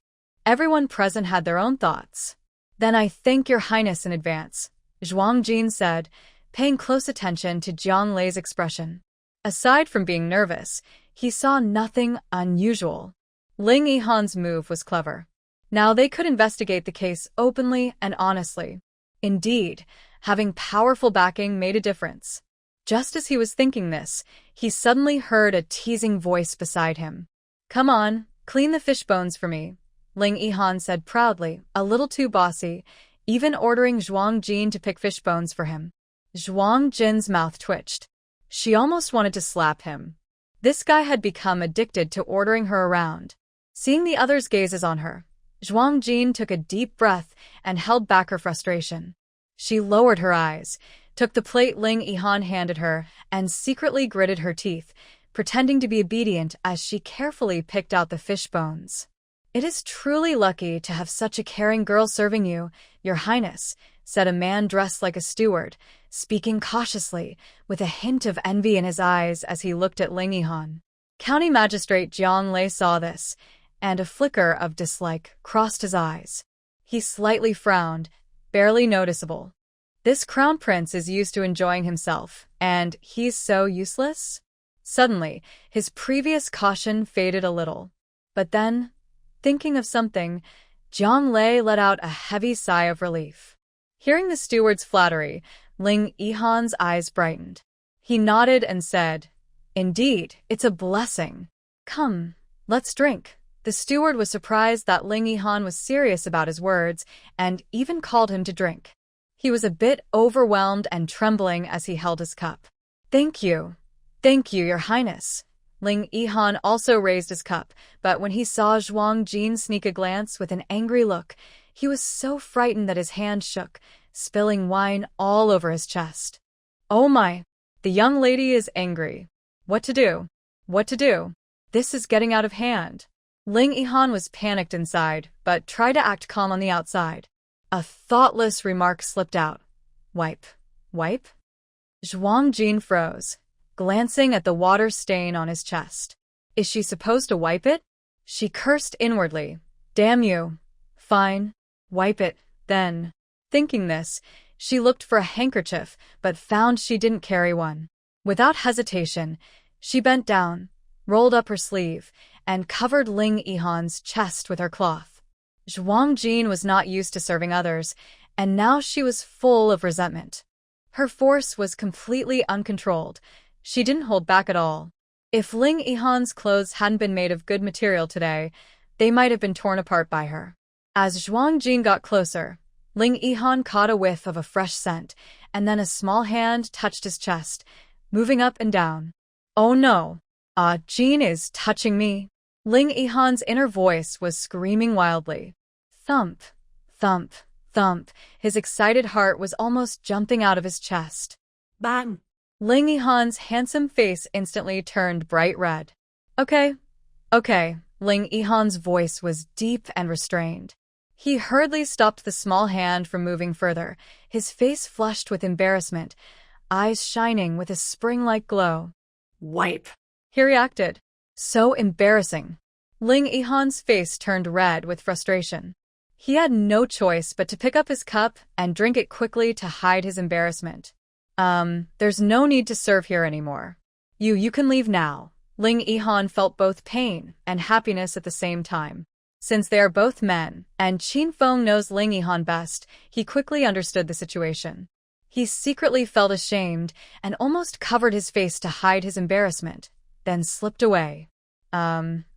Everyone present had their own thoughts. "Then I thank your Highness in advance," Zhuang Jin said, paying close attention to Zhang Lei's expression. Aside from being nervous, he saw nothing unusual. Ling Yihan's move was clever. Now they could investigate the case openly and honestly. Indeed, having powerful backing made a difference. Just as he was thinking this, he suddenly heard a teasing voice beside him. "Come on, clean the fish bones for me," Ling Yihan said proudly, a little too bossy, even ordering Zhuang Jin to pick fish bones for him. Zhuang Jin's mouth twitched. She almost wanted to slap him. This guy had become addicted to ordering her around. Seeing the others' gazes on her, Zhuang Jin took a deep breath and held back her frustration. She lowered her eyes, took the plate Ling Yihan handed her, and secretly gritted her teeth, pretending to be obedient as she carefully picked out the fish bones. "It is truly lucky to have such a caring girl serving you, Your Highness," said a man dressed like a steward, speaking cautiously, with a hint of envy in his eyes as he looked at Ling Yihan. County Magistrate Zhang Lei saw this, and a flicker of dislike crossed his eyes. He slightly frowned, barely noticeable. This crown prince is used to enjoying himself, and he's so useless? Suddenly, his previous caution faded a little. But then, thinking of something, Zhang Lei let out a heavy sigh of relief. Hearing the steward's flattery, Ling Yihan's eyes brightened. He nodded and said, "Indeed, it's a blessing. Come, let's drink." The steward was surprised that Ling Yihan was serious about his words and even called him to drink. He was a bit overwhelmed and trembling as he held his cup. Thank you, Your Highness." Ling Yihan also raised his cup, but when he saw Zhuang Jin sneak a glance with an angry look, he was so frightened that his hand shook, spilling wine all over his chest. "Oh my, the young lady is angry. What to do? What to do? This is getting out of hand." Ling Yihan was panicked inside, but tried to act calm on the outside. A thoughtless remark slipped out. Wipe. Zhuang Jin froze, glancing at the water stain on his chest. Is she supposed to wipe it? She cursed inwardly. Damn you. Fine. Wipe it, then. Thinking this, she looked for a handkerchief, but found she didn't carry one. Without hesitation, she bent down, rolled up her sleeve, and covered Ling Yihan's chest with her cloth. Zhuang Jin was not used to serving others, and now she was full of resentment. Her force was completely uncontrolled. She didn't hold back at all. If Ling Yihan's clothes hadn't been made of good material today, they might have been torn apart by her. As Zhuang Jin got closer, Ling Yihan caught a whiff of a fresh scent, and then a small hand touched his chest, moving up and down. "Oh no! Jin is touching me!" Ling Yihan's inner voice was screaming wildly. Thump, thump, thump. His excited heart was almost jumping out of his chest. Bang! Ling Yihan's handsome face instantly turned bright red. Okay. Ling Yihan's voice was deep and restrained. He hurriedly stopped the small hand from moving further, his face flushed with embarrassment, eyes shining with a spring-like glow. Wipe! He reacted. So embarrassing. Ling Yihan's face turned red with frustration. He had no choice but to pick up his cup and drink it quickly to hide his embarrassment. There's no need to serve here anymore. You can leave now." Ling Yihan felt both pain and happiness at the same time. Since they are both men, and Qin Feng knows Ling Yihan best, he quickly understood the situation. He secretly felt ashamed and almost covered his face to hide his embarrassment. then slipped away.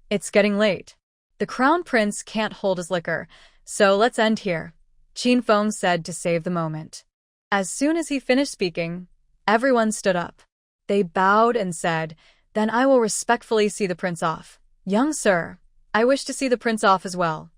It's getting late. The crown prince can't hold his liquor, so let's end here, Qin Feng said to save the moment. As soon as he finished speaking, everyone stood up. They bowed and said, "Then I will respectfully see the prince off." "Young sir, I wish to see the prince off as well."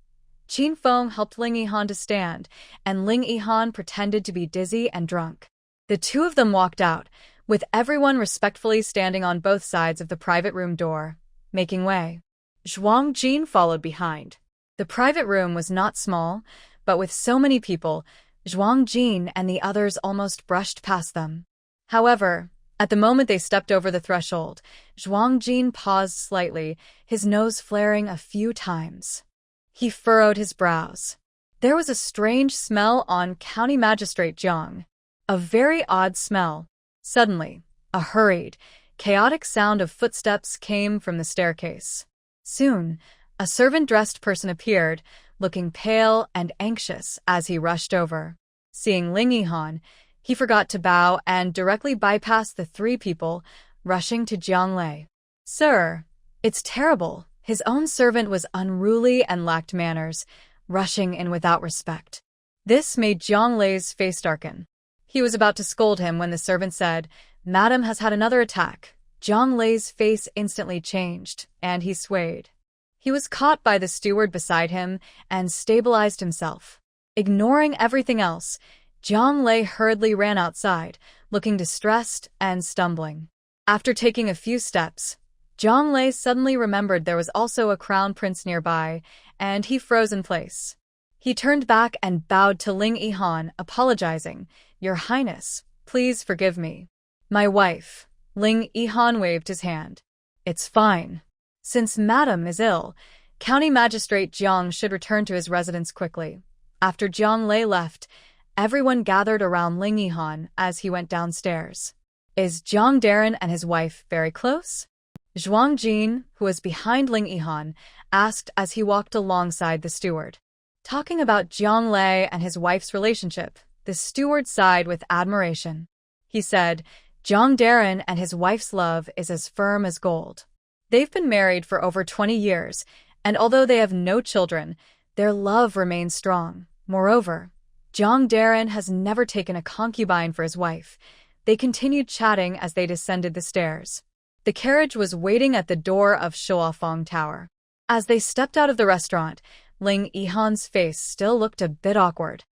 Qin Feng helped Ling Yihan to stand, and Ling Yihan pretended to be dizzy and drunk. The two of them walked out, with everyone respectfully standing on both sides of the private room door, making way. Zhuang Jin followed behind. The private room was not small, but with so many people, Zhuang Jin and the others almost brushed past them. However, at the moment they stepped over the threshold, Zhuang Jin paused slightly, his nose flaring a few times. He furrowed his brows. There was a strange smell on County Magistrate Jiang. A very odd smell. Suddenly, a hurried, chaotic sound of footsteps came from the staircase. Soon, a servant-dressed person appeared, looking pale and anxious as he rushed over. Seeing Ling Yihan, he forgot to bow and directly bypassed the three people, rushing to Jiang Lei. "Sir, it's terrible." His own servant was unruly and lacked manners, rushing in without respect. This made Jiang Lei's face darken. He was about to scold him when the servant said, "Madam has had another attack." Jiang Lei's face instantly changed, and he swayed. He was caught by the steward beside him and stabilized himself. Ignoring everything else, Jiang Lei hurriedly ran outside, looking distressed and stumbling. After taking a few steps, Jiang Lei suddenly remembered there was also a crown prince nearby, and he froze in place. He turned back and bowed to Ling Yihan, apologizing, "Your Highness, please forgive me." "My wife." Ling Yihan waved his hand. "It's fine. Since Madam is ill, County Magistrate Jiang should return to his residence quickly." After Jiang Lei left, everyone gathered around Ling Yihan as he went downstairs. "Is Jiang Darren and his wife very close?" Zhuang Jin, who was behind Ling Yihan, asked as he walked alongside the steward. Talking about Jiang Lei and his wife's relationship, the steward sighed with admiration. He said, "Jiang Darren and his wife's love is as firm as gold. They've been married for over 20 years, and although they have no children, their love remains strong. Moreover, Jiang Darren has never taken a concubine for his wife." They continued chatting as they descended the stairs. The carriage was waiting at the door of Shuofeng Tower. As they stepped out of the restaurant, Ling Yihan's face still looked a bit awkward.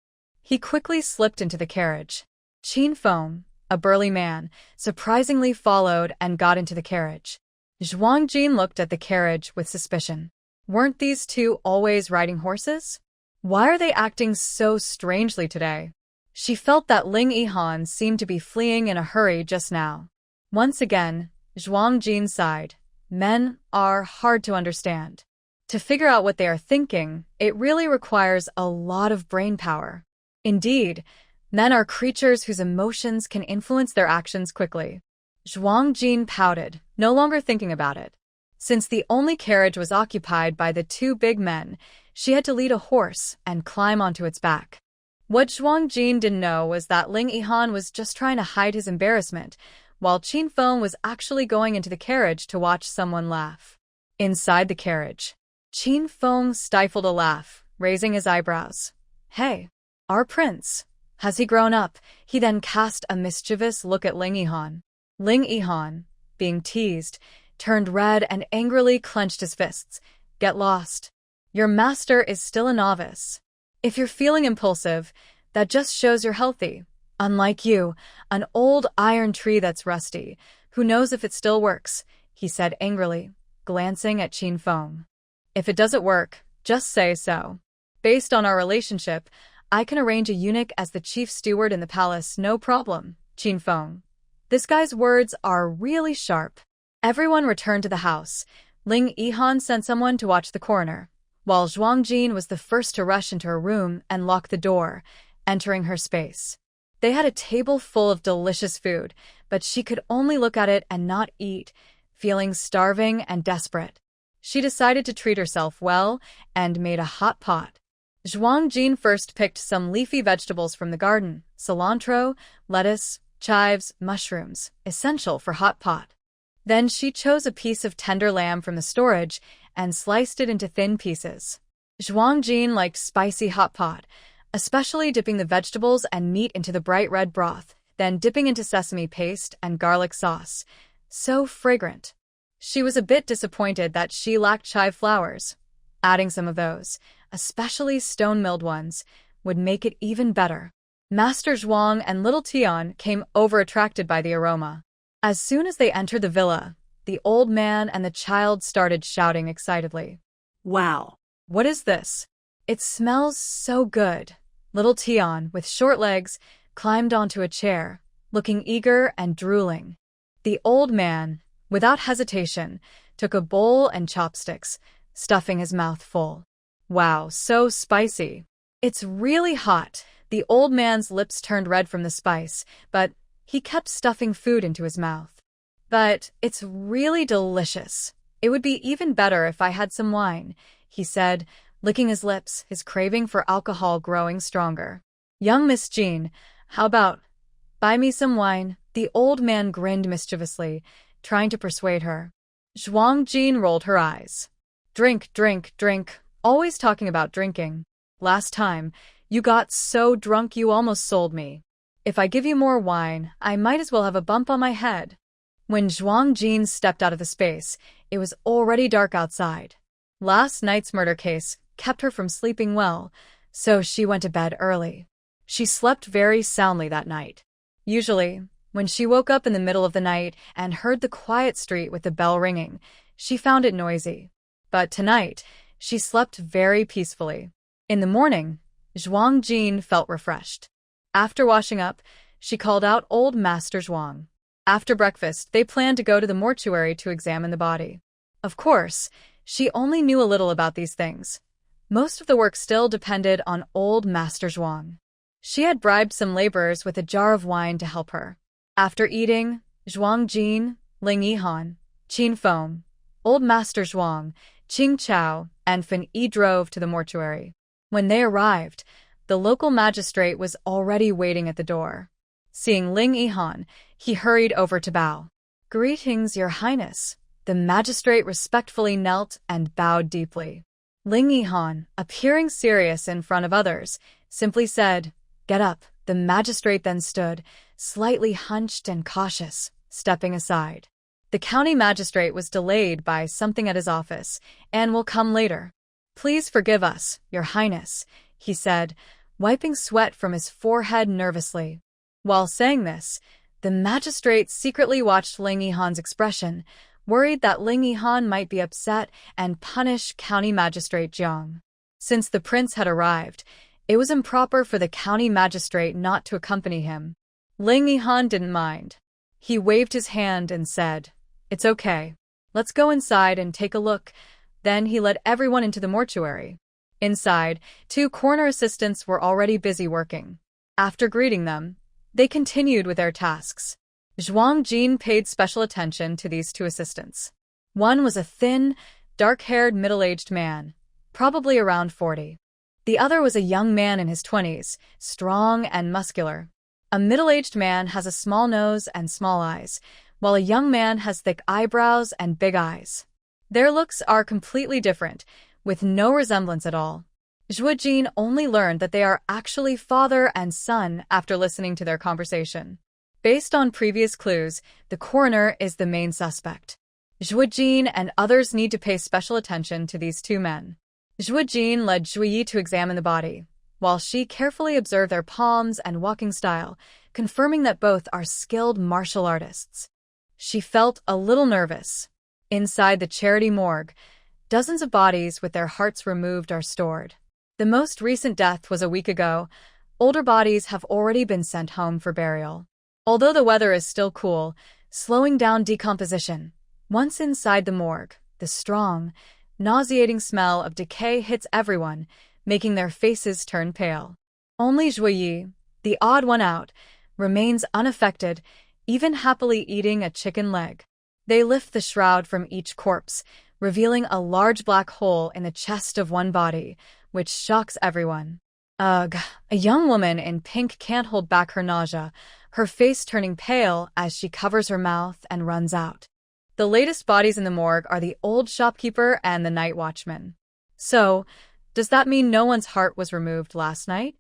He quickly slipped into the carriage. Qin Feng, a burly man, surprisingly followed and got into the carriage. Zhuang Jin looked at the carriage with suspicion. Weren't these two always riding horses? Why are they acting so strangely today? She felt that Ling Yihan seemed to be fleeing in a hurry just now. Once again, Zhuang Jin sighed. Men are hard to understand. To figure out what they are thinking, it really requires a lot of brain power. Indeed, men are creatures whose emotions can influence their actions quickly. Zhuang Jin pouted, no longer thinking about it. Since the only carriage was occupied by the two big men, she had to lead a horse and climb onto its back. What Zhuang Jin didn't know was that Ling Yihan was just trying to hide his embarrassment, while Qin Feng was actually going into the carriage to watch someone laugh. Inside the carriage, Qin Feng stifled a laugh, raising his eyebrows. "Hey, our prince. Has he grown up?" He then cast a mischievous look at Ling Yihan. Ling Yihan, being teased, turned red and angrily clenched his fists. "Get lost. Your master is still a novice. If you're feeling impulsive, that just shows you're healthy. Unlike you, an old iron tree that's rusty. Who knows if it still works?" he said angrily, glancing at Qin Feng. "If it doesn't work, just say so. Based on our relationship, I can arrange a eunuch as the chief steward in the palace, no problem." Qin Feng. This guy's words are really sharp. Everyone returned to the house. Ling Yihan sent someone to watch the coroner, while Zhuang Jin was the first to rush into her room and lock the door, entering her space. They had a table full of delicious food, but she could only look at it and not eat, feeling starving and desperate. She decided to treat herself well and made a hot pot. Zhuang Jin first picked some leafy vegetables from the garden, cilantro, lettuce, chives, mushrooms, essential for hot pot. Then she chose a piece of tender lamb from the storage and sliced it into thin pieces. Zhuang Jin liked spicy hot pot, especially dipping the vegetables and meat into the bright red broth, then dipping into sesame paste and garlic sauce. So fragrant. She was a bit disappointed that she lacked chive flowers. Adding some of those, especially stone-milled ones, would make it even better. Master Zhuang and little Tian came over attracted by the aroma. As soon as they entered the villa, the old man and the child started shouting excitedly.
Wow!
What is this? It smells so good. Little Tian, with short legs, climbed onto a chair, looking eager and drooling. The old man, without hesitation, took a bowl and chopsticks, stuffing his mouth full. Wow, so spicy. It's really hot. The old man's lips turned red from the spice, but he kept stuffing food into his mouth. But it's really delicious. It would be even better if I had some wine, he said, licking his lips, his craving for alcohol growing stronger. Young Miss Jean, how about buy me some wine? The old man grinned mischievously, trying to persuade her. Zhuang Jin rolled her eyes. Drink, drink, drink, always talking about drinking. Last time, you got so drunk you almost sold me. If I give you more wine, I might as well have a bump on my head. When Zhuang Jin stepped out of the space, it was already dark outside. Last night's murder case kept her from sleeping well, so she went to bed early. She slept very soundly that night. Usually, when she woke up in the middle of the night and heard the quiet street with the bell ringing, she found it noisy. But tonight, she slept very peacefully. In the morning, Zhuang Jin felt refreshed. After washing up, she called out old Master Zhuang. After breakfast, they planned to go to the mortuary to examine the body. Of course, she only knew a little about these things. Most of the work still depended on old Master Zhuang. She had bribed some laborers with a jar of wine to help her. After eating, Zhuang Jin, Ling Yihan, Qin Feng, old Master Zhuang, Qing Chao, and Fan Yi drove to the mortuary. When they arrived, the local magistrate was already waiting at the door. Seeing Ling Yihan, he hurried over to bow. Greetings, Your Highness. The magistrate respectfully knelt and bowed deeply. Ling Yihan, appearing serious in front of others, simply said, Get up. The magistrate then stood, slightly hunched and cautious, stepping aside. The county magistrate was delayed by something at his office and will come later. Please forgive us, Your Highness, he said, wiping sweat from his forehead nervously. While saying this, the magistrate secretly watched Ling Yihan's expression, worried that Ling Yihan might be upset and punish County Magistrate Jiang. Since the prince had arrived, it was improper for the county magistrate not to accompany him. Ling Yihan didn't mind. He waved his hand and said, It's okay. Let's go inside and take a look. Then he led everyone into the mortuary. Inside, 2 coroner assistants were already busy working. After greeting them, they continued with their tasks. Zhuang Jin paid special attention to these 2 assistants. One was a thin, dark-haired middle-aged man, probably around 40. The other was a young man in his 20s, strong and muscular. A middle-aged man has a small nose and small eyes, while a young man has thick eyebrows and big eyes. Their looks are completely different, with no resemblance at all. Zhuo Jin only learned that they are actually father and son after listening to their conversation. Based on previous clues, the coroner is the main suspect. Zhuo Jin and others need to pay special attention to these 2 men. Zhuo Jin led Zhu Yi to examine the body, while she carefully observed their palms and walking style, confirming that both are skilled martial artists. She felt a little nervous. Inside the charity morgue, dozens of bodies with their hearts removed are stored. The most recent death was a week ago. Older bodies have already been sent home for burial. Although the weather is still cool, slowing down decomposition. Once inside the morgue, the strong, nauseating smell of decay hits everyone, making their faces turn pale. Only Zhuo Yi, the odd one out, remains unaffected, even happily eating a chicken leg. They lift the shroud from each corpse, revealing a large black hole in the chest of one body, which shocks everyone. Ugh, a young woman in pink can't hold back her nausea, her face turning pale as she covers her mouth and runs out. The latest bodies in the morgue are the old shopkeeper and the night watchman. So, does that mean no one's heart was removed last night?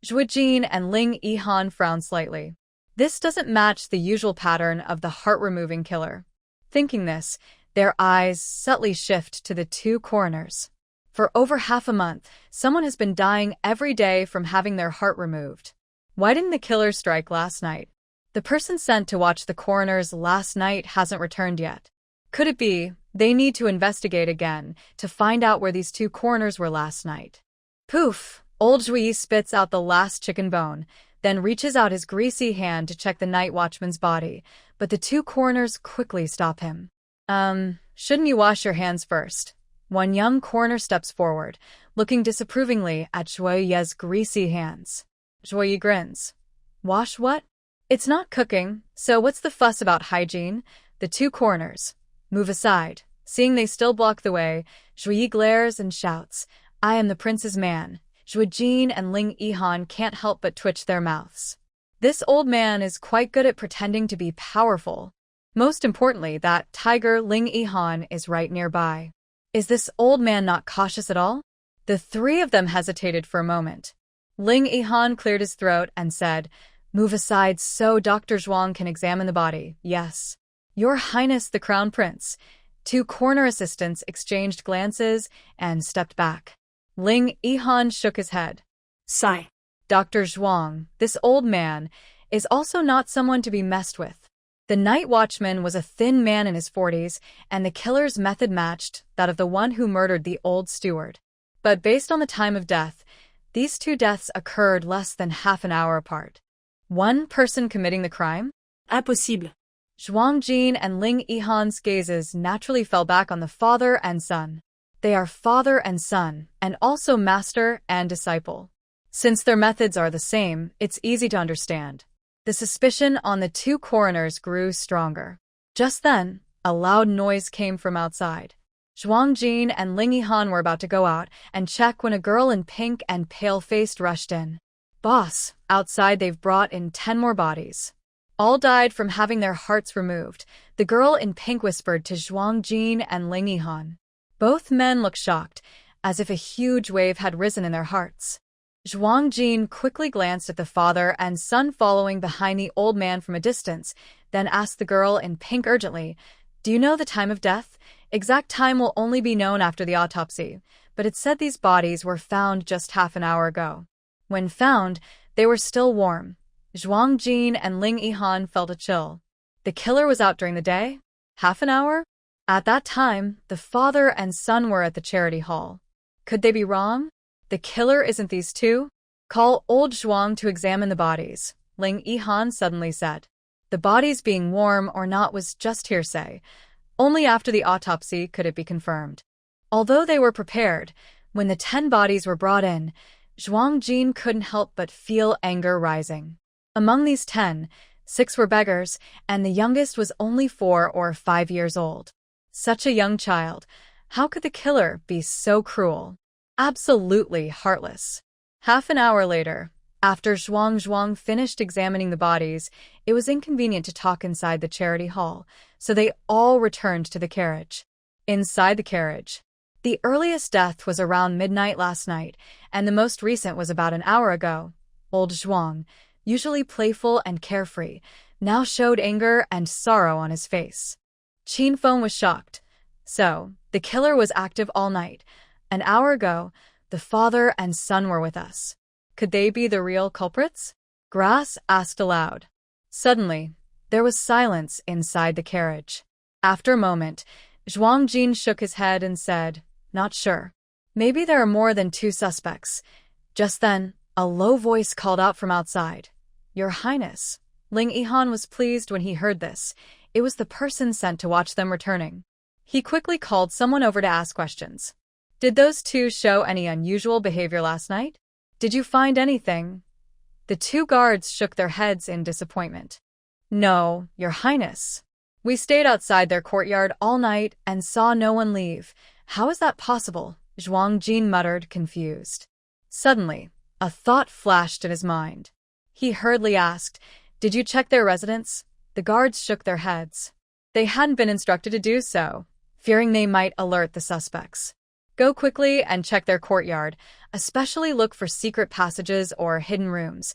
Zhuo Jin and Ling Yihan frowned slightly. This doesn't match the usual pattern of the heart-removing killer. Thinking this, their eyes subtly shift to the two coroners. For over half a month, someone has been dying every day from having their heart removed. Why didn't the killer strike last night? The person sent to watch the coroners last night hasn't returned yet. Could it be they need to investigate again to find out where these two coroners were last night? Poof! Old Zhui spits out the last chicken bone, then reaches out his greasy hand to check the night watchman's body, but the two coroners quickly stop him. Shouldn't you wash your hands first? One young coroner steps forward, looking disapprovingly at Zhuo Ye's greasy hands. Zhuo Ye grins. Wash what? It's not cooking, so what's the fuss about hygiene? The two coroners move aside. Seeing they still block the way, Zhuo Ye glares and shouts, I am the prince's man. Zhuo Jin and Ling Yihan can't help but twitch their mouths. This old man is quite good at pretending to be powerful. Most importantly, that tiger Ling Yihan is right nearby. Is this old man not cautious at all? The three of them hesitated for a moment. Ling Yihan cleared his throat and said, Move aside so Dr. Zhuang can examine the body. Yes. Your Highness the Crown Prince. Two corner assistants exchanged glances and stepped back. Ling Yihan shook his head.
Sigh.
Dr. Zhuang, this old man, is also not someone to be messed with. The night watchman was a thin man in his 40s, and the killer's method matched that of the one who murdered the old steward. But based on the time of death, these two deaths occurred less than half an hour apart. One person committing the crime?
Impossible.
Zhuang Jin and Ling Yihan's gazes naturally fell back on the father and son. They are father and son, and also master and disciple. Since their methods are the same, it's easy to understand. The suspicion on the two coroners grew stronger. Just then, a loud noise came from outside. Zhuang Jin and Ling Yihan were about to go out and check when a girl in pink and pale-faced rushed in. Boss, outside they've brought in 10 more bodies. All died from having their hearts removed, the girl in pink whispered to Zhuang Jin and Ling Yihan. Both men looked shocked, as if a huge wave had risen in their hearts. Zhuang Jin quickly glanced at the father and son following behind the old man from a distance, then asked the girl in pink urgently, Do you know the time of death? Exact time will only be known after the autopsy, but it said these bodies were found just half an hour ago. When found, they were still warm. Zhuang Jin and Ling Yihan felt a chill. The killer was out during the day? Half an hour? At that time, the father and son were at the charity hall. Could they be wrong? The killer isn't these two? Call old Zhuang to examine the bodies, Ling Yihan suddenly said. The bodies being warm or not was just hearsay. Only after the autopsy could it be confirmed. Although they were prepared, when the 10 bodies were brought in, Zhuang Jin couldn't help but feel anger rising. Among these 10, 6 were beggars, and the youngest was only 4 or 5 years old. Such a young child. How could the killer be so cruel? Absolutely heartless. Half an hour later, after Zhuang finished examining the bodies, it was inconvenient to talk inside the charity hall, so they all returned to the carriage. Inside the carriage, the earliest death was around midnight last night, and the most recent was about an hour ago. Old Zhuang, usually playful and carefree, now showed anger and sorrow on his face. Qin Feng was shocked. So, the killer was active all night. An hour ago, the father and son were with us. Could they be the real culprits? Grass asked aloud. Suddenly, there was silence inside the carriage. After a moment, Zhuang Jin shook his head and said, Not sure. Maybe there are more than 2 suspects. Just then, a low voice called out from outside. Your Highness. Ling Yihan was pleased when he heard this. It was the person sent to watch them returning. He quickly called someone over to ask questions. Did those 2 show any unusual behavior last night? Did you find anything? The 2 guards shook their heads in disappointment. No, Your Highness. We stayed outside their courtyard all night and saw no one leave. How is that possible? Zhuang Jin muttered, confused. Suddenly, a thought flashed in his mind. He hurriedly asked, Did you check their residence? The guards shook their heads. They hadn't been instructed to do so, fearing they might alert the suspects. Go quickly and check their courtyard, especially look for secret passages or hidden rooms.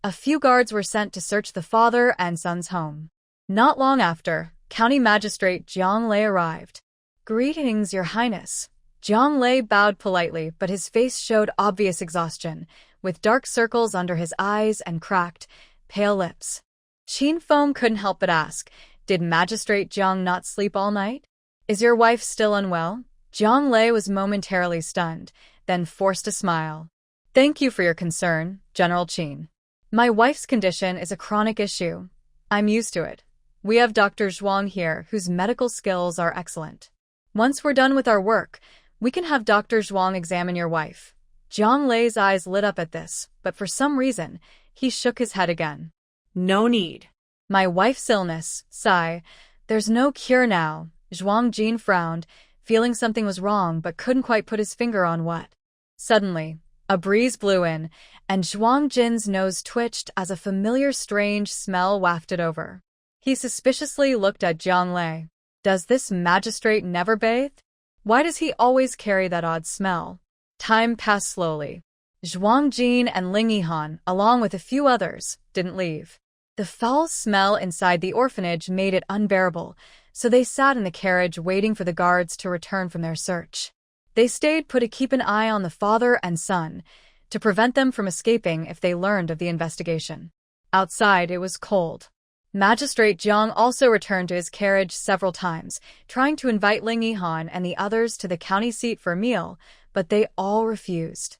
A few guards were sent to search the father and son's home. Not long after, County Magistrate Jiang Lei arrived. "Greetings, Your Highness." Jiang Lei bowed politely, but his face showed obvious exhaustion, with dark circles under his eyes and cracked, pale lips. Qin Feng couldn't help but ask, "Did Magistrate Jiang not sleep all night? Is your wife still unwell?" Jiang Lei was momentarily stunned, then forced a smile. "Thank you for your concern, General Qin. My wife's condition is a chronic issue. I'm used to it. We have Dr. Zhuang here, whose medical skills are excellent. Once we're done with our work, we can have Dr. Zhuang examine your wife." Jiang Lei's eyes lit up at this, but for some reason, he shook his head again.
"No need."
"My wife's illness, sigh. There's no cure now." Zhuang Jin frowned, feeling something was wrong but couldn't quite put his finger on what. Suddenly, a breeze blew in, and Zhuang Jin's nose twitched as a familiar strange smell wafted over. He suspiciously looked at Jiang Lei. Does this magistrate never bathe? Why does he always carry that odd smell? Time passed slowly. Zhuang Jin and Ling Yihan, along with a few others, didn't leave. The foul smell inside the orphanage made it unbearable, so they sat in the carriage waiting for the guards to return from their search. They stayed put to keep an eye on the father and son, to prevent them from escaping if they learned of the investigation. Outside, it was cold. Magistrate Jiang also returned to his carriage several times, trying to invite Ling Yihan and the others to the county seat for a meal, but they all refused.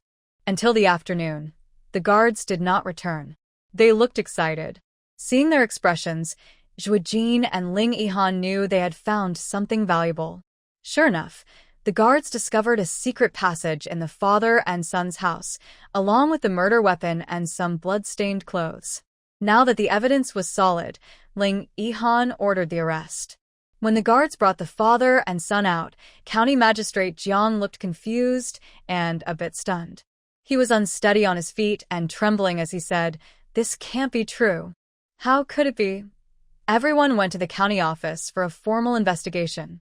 Until the afternoon, the guards did not return. They looked excited. Seeing their expressions, Zhuo Jin and Ling Yihan knew they had found something valuable. Sure enough, the guards discovered a secret passage in the father and son's house, along with the murder weapon and some blood-stained clothes. Now that the evidence was solid, Ling Yihan ordered the arrest. When the guards brought the father and son out, County Magistrate Jiang looked confused and a bit stunned. He was unsteady on his feet and trembling as he said, "This can't be true." How could it be? Everyone went to the county office for a formal investigation.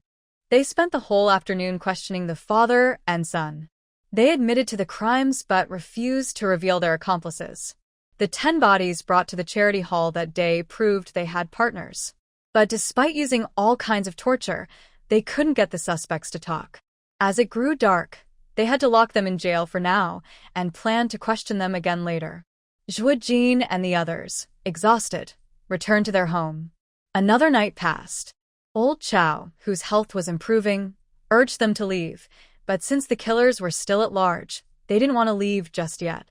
They spent the whole afternoon questioning the father and son. They admitted to the crimes but refused to reveal their accomplices. The 10 bodies brought to the charity hall that day proved they had partners. But despite using all kinds of torture, they couldn't get the suspects to talk. As it grew dark, they had to lock them in jail for now and planned to question them again later. Zhuo Jin and the others, exhausted, returned to their home. Another night passed. Old Chow, whose health was improving, urged them to leave, but since the killers were still at large, they didn't want to leave just yet.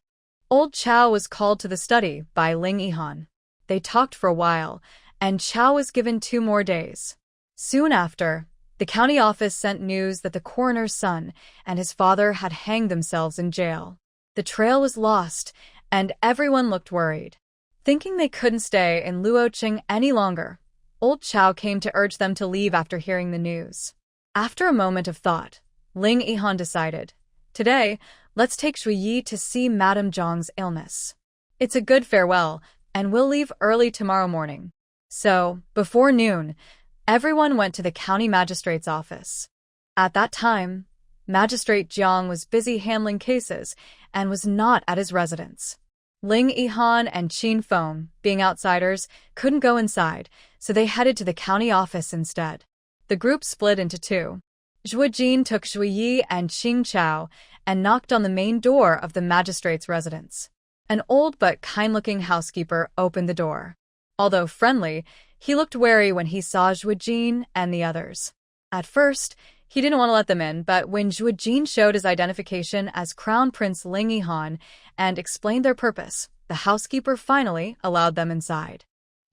Old Chow was called to the study by Ling Yihan. They talked for a while, and Chow was given 2 more days. Soon after, the county office sent news that the coroner's son and his father had hanged themselves in jail. The trail was lost, and everyone looked worried. Thinking they couldn't stay in Luoqing any longer, Old Chow came to urge them to leave after hearing the news. After a moment of thought, Ling Yihan decided, "Today, let's take Shui Yi to see Madame Zhang's illness. It's a good farewell, and we'll leave early tomorrow morning." So, before noon, everyone went to the county magistrate's office. At that time, Magistrate Jiang was busy handling cases and was not at his residence. Ling Yihan and Qin Feng, being outsiders, couldn't go inside, so they headed to the county office instead. The group split into 2. Zhuo Jin took Shui Yi and Qing Chao and knocked on the main door of the magistrate's residence. An old but kind-looking housekeeper opened the door. Although friendly, he looked wary when he saw Zhuo Jin and the others. At first, he didn't want to let them in, but when Zhuo Jin showed his identification as Crown Prince Ling Yihan and explained their purpose, the housekeeper finally allowed them inside.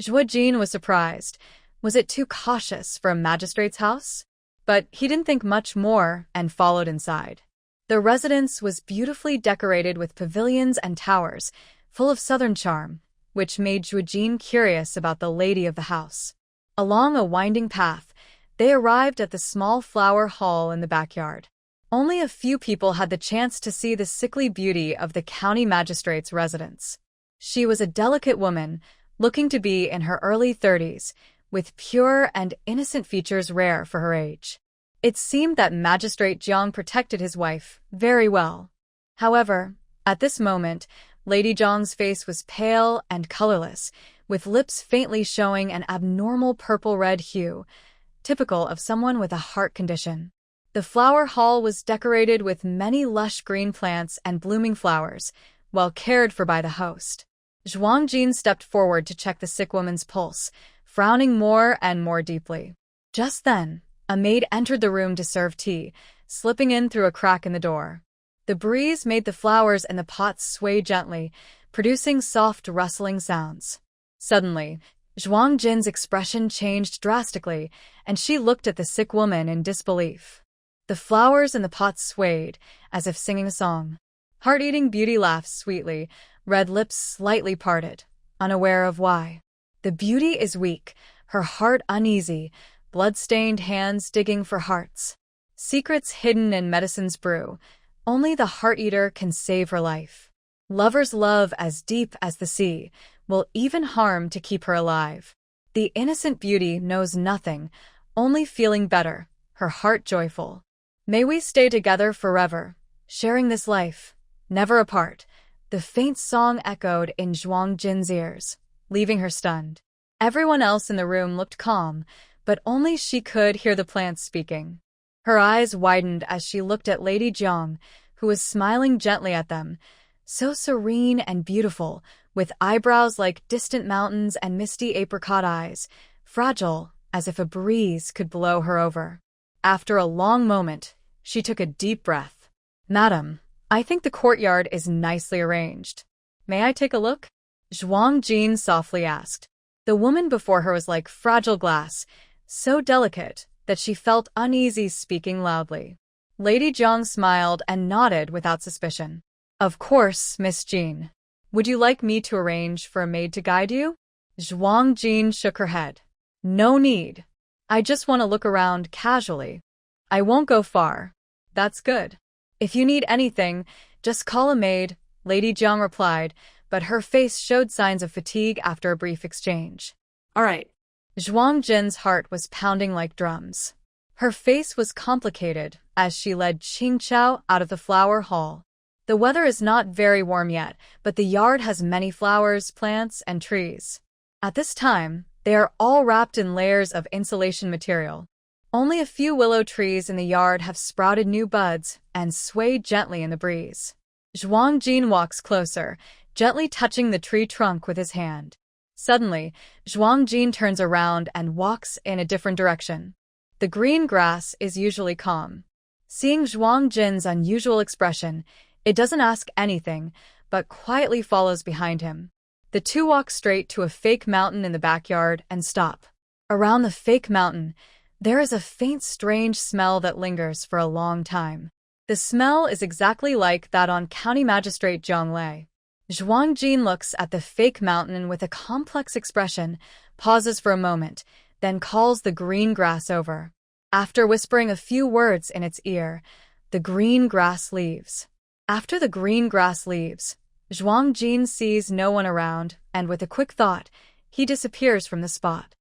Zhuo Jin was surprised. Was it too cautious for a magistrate's house? But he didn't think much more and followed inside. The residence was beautifully decorated with pavilions and towers, full of southern charm, which made Zhuo Jin curious about the lady of the house. Along a winding path, they arrived at the small flower hall in the backyard. Only a few people had the chance to see the sickly beauty of the county magistrate's residence. She was a delicate woman, looking to be in her early 30s, with pure and innocent features rare for her age. It seemed that Magistrate Jiang protected his wife very well. However, at this moment, Lady Jiang's face was pale and colorless, with lips faintly showing an abnormal purple-red hue, typical of someone with a heart condition. The flower hall was decorated with many lush green plants and blooming flowers, well cared for by the host. Zhuang Jin stepped forward to check the sick woman's pulse, frowning more and more deeply. Just then, a maid entered the room to serve tea, slipping in through a crack in the door. The breeze made the flowers in the pots sway gently, producing soft rustling sounds. Suddenly, Zhuang Jin's expression changed drastically, and she looked at the sick woman in disbelief. The flowers in the pots swayed, as if singing a song. Heart-eating beauty laughed sweetly, red lips slightly parted, unaware of why. The beauty is weak, her heart uneasy, blood-stained hands digging for hearts. Secrets hidden in medicine's brew. Only the heart-eater can save her life. Lovers love as deep as the sea, will even harm to keep her alive. The innocent beauty knows nothing, only feeling better, her heart joyful. May we stay together forever, sharing this life, never apart. The faint song echoed in Zhuang Jin's ears, leaving her stunned. Everyone else in the room looked calm, but only she could hear the plants speaking. Her eyes widened as she looked at Lady Jiang, who was smiling gently at them, so serene and beautiful, with eyebrows like distant mountains and misty apricot eyes, fragile as if a breeze could blow her over. After a long moment, she took a deep breath. "Madam, I think the courtyard is nicely arranged. May I take a look?" Zhuang Jin softly asked. The woman before her was like fragile glass, so delicate that she felt uneasy speaking loudly. Lady Jiang smiled and nodded without suspicion. "Of course, Miss Jin. Would you like me to arrange for a maid to guide you?" Zhuang Jin shook her head. "No need. I just want to look around casually. I won't go far." "That's good. If you need anything, just call a maid," Lady Jiang replied, but her face showed signs of fatigue after a brief exchange.
All right.
Zhuang Jin's heart was pounding like drums. Her face was complicated as she led Qing Chao out of the flower hall. The weather is not very warm yet, but the yard has many flowers, plants, and trees. At this time, they are all wrapped in layers of insulation material. Only a few willow trees in the yard have sprouted new buds and sway gently in the breeze. Zhuang Jin walks closer, gently touching the tree trunk with his hand. Suddenly, Zhuang Jin turns around and walks in a different direction. The green grass is usually calm. Seeing Zhuang Jin's unusual expression, it doesn't ask anything, but quietly follows behind him. The two walk straight to a fake mountain in the backyard and stop. Around the fake mountain, there is a faint, strange smell that lingers for a long time. The smell is exactly like that on County Magistrate Zhang Lei. Zhuang Jin looks at the fake mountain with a complex expression, pauses for a moment, then calls the green grass over. After whispering a few words in its ear, the green grass leaves. After the green grass leaves, Zhuang Jin sees no one around, and with a quick thought, he disappears from the spot.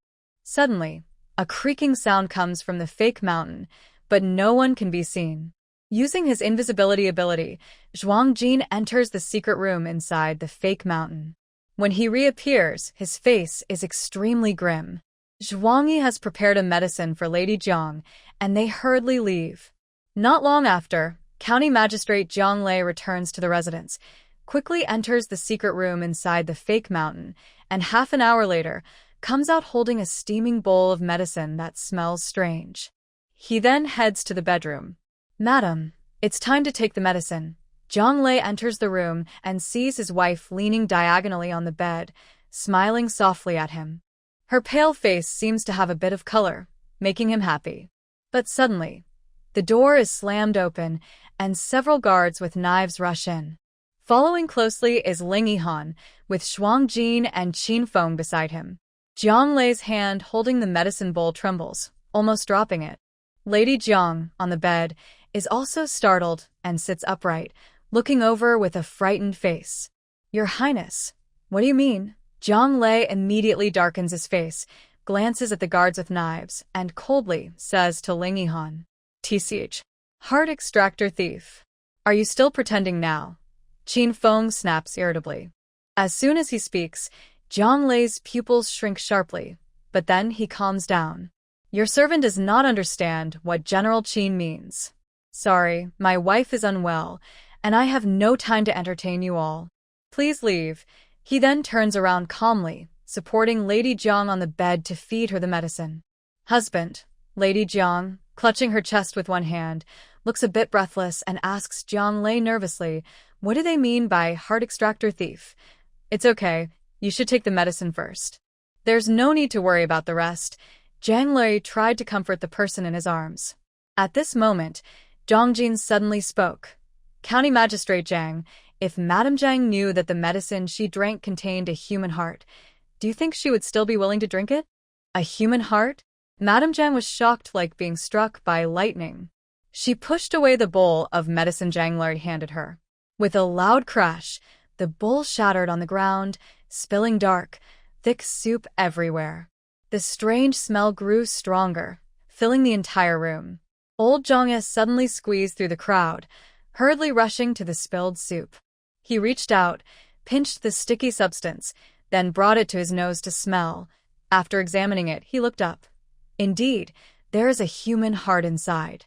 Suddenly, a creaking sound comes from the fake mountain, but no one can be seen. Using his invisibility ability, Zhuang Jin enters the secret room inside the fake mountain. When he reappears, his face is extremely grim. Zhuang Yi has prepared a medicine for Lady Jiang, and they hurriedly leave. Not long after, County Magistrate Zhang Lei returns to the residence, quickly enters the secret room inside the fake mountain, and half an hour later, comes out holding a steaming bowl of medicine that smells strange. He then heads to the bedroom. "Madam, it's time to take the medicine." Zhang Lei enters the room and sees his wife leaning diagonally on the bed, smiling softly at him. Her pale face seems to have a bit of color, making him happy. But suddenly, the door is slammed open and several guards with knives rush in. Following closely is Ling Yihan, with Zhuang Jin and Qin Feng beside him. Zhang Lei's hand holding the medicine bowl trembles, almost dropping it. Lady Jiang, on the bed, is also startled and sits upright, looking over with a frightened face. "Your Highness, what do you mean?" Zhang Lei immediately darkens his face, glances at the guards with knives, and coldly says to Ling Yihan, "TCH, heart extractor thief. Are you still pretending now?" Qin Feng snaps irritably. As soon as he speaks, Zhang Lei's pupils shrink sharply, but then he calms down. "Your servant does not understand what General Qin means. Sorry, my wife is unwell, and I have no time to entertain you all. Please leave." He then turns around calmly, supporting Lady Jiang on the bed to feed her the medicine. "Husband," Lady Jiang, clutching her chest with one hand, looks a bit breathless and asks Zhang Lei nervously, "What do they mean by heart extractor thief?" "It's okay, you should take the medicine first. There's no need to worry about the rest." Zhang Lei tried to comfort the person in his arms. At this moment, Zhang Jin suddenly spoke. "County Magistrate Zhang, if Madame Zhang knew that the medicine she drank contained a human heart, do you think she would still be willing to drink it?" "A human heart?" Madame Zhang was shocked like being struck by lightning. She pushed away the bowl of medicine Zhang Lei handed her. With a loud crash, the bowl shattered on the ground, spilling dark, thick soup everywhere. The strange smell grew stronger, filling the entire room. Old Zhang suddenly squeezed through the crowd, hurriedly rushing to the spilled soup. He reached out, pinched the sticky substance, then brought it to his nose to smell. After examining it, he looked up. Indeed, there is a human heart inside.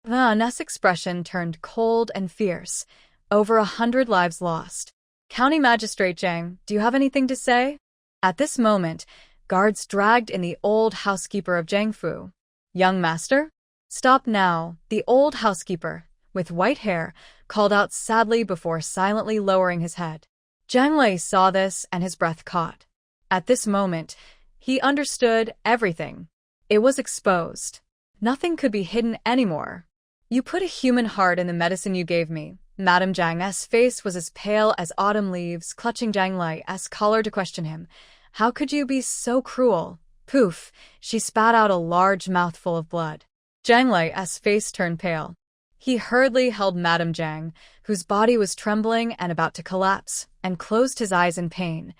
Van's expression turned cold and fierce. Over 100 lives lost. "County Magistrate Zhang, do you have anything to say?" At this moment, guards dragged in the old housekeeper of Zhangfu. "Young master?" "Stop now," the old housekeeper, with white hair, called out sadly before silently lowering his head. Zhang Lei saw this and his breath caught. At this moment, he understood everything. It was exposed. Nothing could be hidden anymore. "You put a human heart in the medicine you gave me." Madame Zhang's face was as pale as autumn leaves, clutching Zhang Lei's collar to question him. "How could you be so cruel?" Poof! She spat out a large mouthful of blood. Zhang Lei's face turned pale. He hurriedly held Madame Zhang, whose body was trembling and about to collapse, and closed his eyes in pain.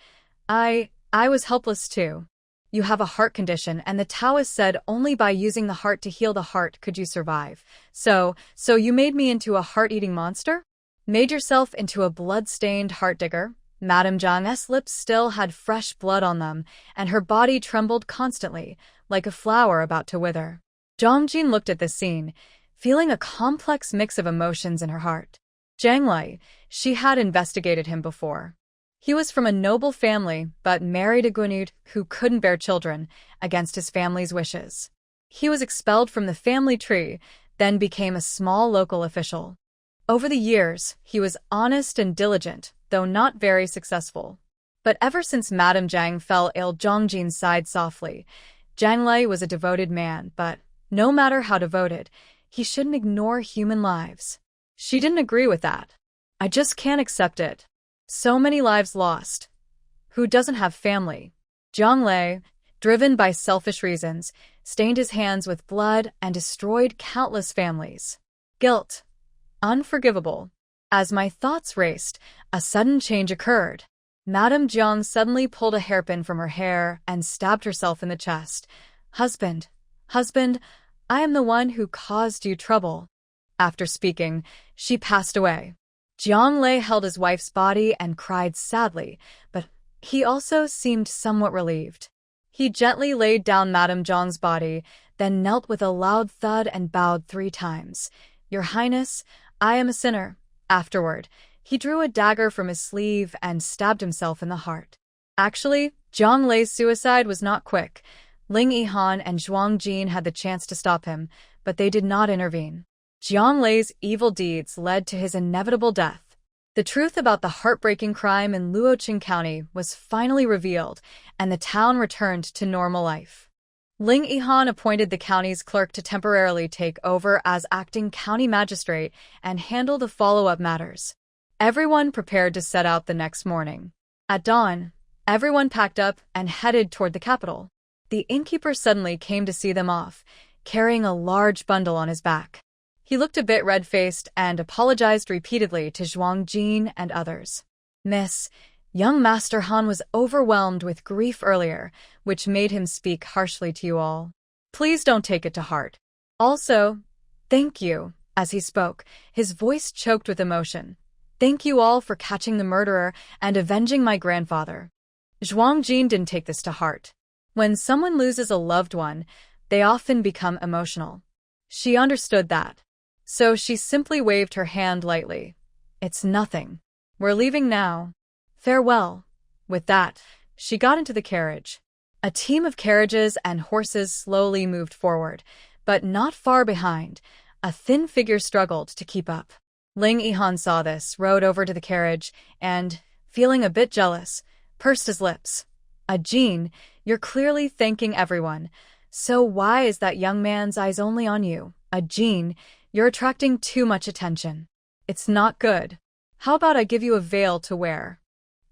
I was helpless too. You have a heart condition, and the Taoist said only by using the heart to heal the heart could you survive. So you made me into a heart-eating monster? Made yourself into a blood-stained heart digger? Madame Zhang's lips still had fresh blood on them, and her body trembled constantly, like a flower about to wither. Zhang Jin looked at this scene, feeling a complex mix of emotions in her heart. Zhang Lei, she had investigated him before. He was from a noble family, but married a Gunud who couldn't bear children, against his family's wishes. He was expelled from the family tree, then became a small local official. Over the years, he was honest and diligent, though not very successful. But ever since Madame Zhang fell ill, Zhang Jin sighed softly. Zhang Lei was a devoted man, but no matter how devoted, he shouldn't ignore human lives. She didn't agree with that. "I just can't accept it. So many lives lost. Who doesn't have family?" Zhang Lei, driven by selfish reasons, stained his hands with blood and destroyed countless families. Guilt. Unforgivable. As my thoughts raced, a sudden change occurred. Madame Jiang suddenly pulled a hairpin from her hair and stabbed herself in the chest. Husband, I am the one who caused you trouble." After speaking, she passed away. Zhang Lei held his wife's body and cried sadly, but he also seemed somewhat relieved. He gently laid down Madame Zhang's body, then knelt with a loud thud and bowed 3 times. "Your Highness, I am a sinner." Afterward, he drew a dagger from his sleeve and stabbed himself in the heart. Actually, Zhang Lei's suicide was not quick. Ling Yihan and Zhuang Jin had the chance to stop him, but they did not intervene. Zhang Lei's evil deeds led to his inevitable death. The truth about the heartbreaking crime in Luoqing County was finally revealed, and the town returned to normal life. Ling Yihan appointed the county's clerk to temporarily take over as acting county magistrate and handle the follow-up matters. Everyone prepared to set out the next morning. At dawn, everyone packed up and headed toward the capital. The innkeeper suddenly came to see them off, carrying a large bundle on his back. He looked a bit red-faced and apologized repeatedly to Zhuang Jin and others. "Miss, Young Master Han was overwhelmed with grief earlier, which made him speak harshly to you all. Please don't take it to heart. Also, thank you. As he spoke, his voice choked with emotion. Thank you all for catching the murderer and avenging my grandfather. Zhuang Jin didn't take this to heart. When someone loses a loved one, they often become emotional. She understood that. So she simply waved her hand lightly. It's nothing. We're leaving now. Farewell. With that, she got into the carriage. A team of carriages and horses slowly moved forward, but not far behind. A thin figure struggled to keep up. Ling Yihan saw this, rode over to the carriage, and, feeling a bit jealous, pursed his lips. Jin, you're clearly thanking everyone. So why is that young man's eyes only on you? Jin, you're attracting too much attention. It's not good. How about I give you a veil to wear?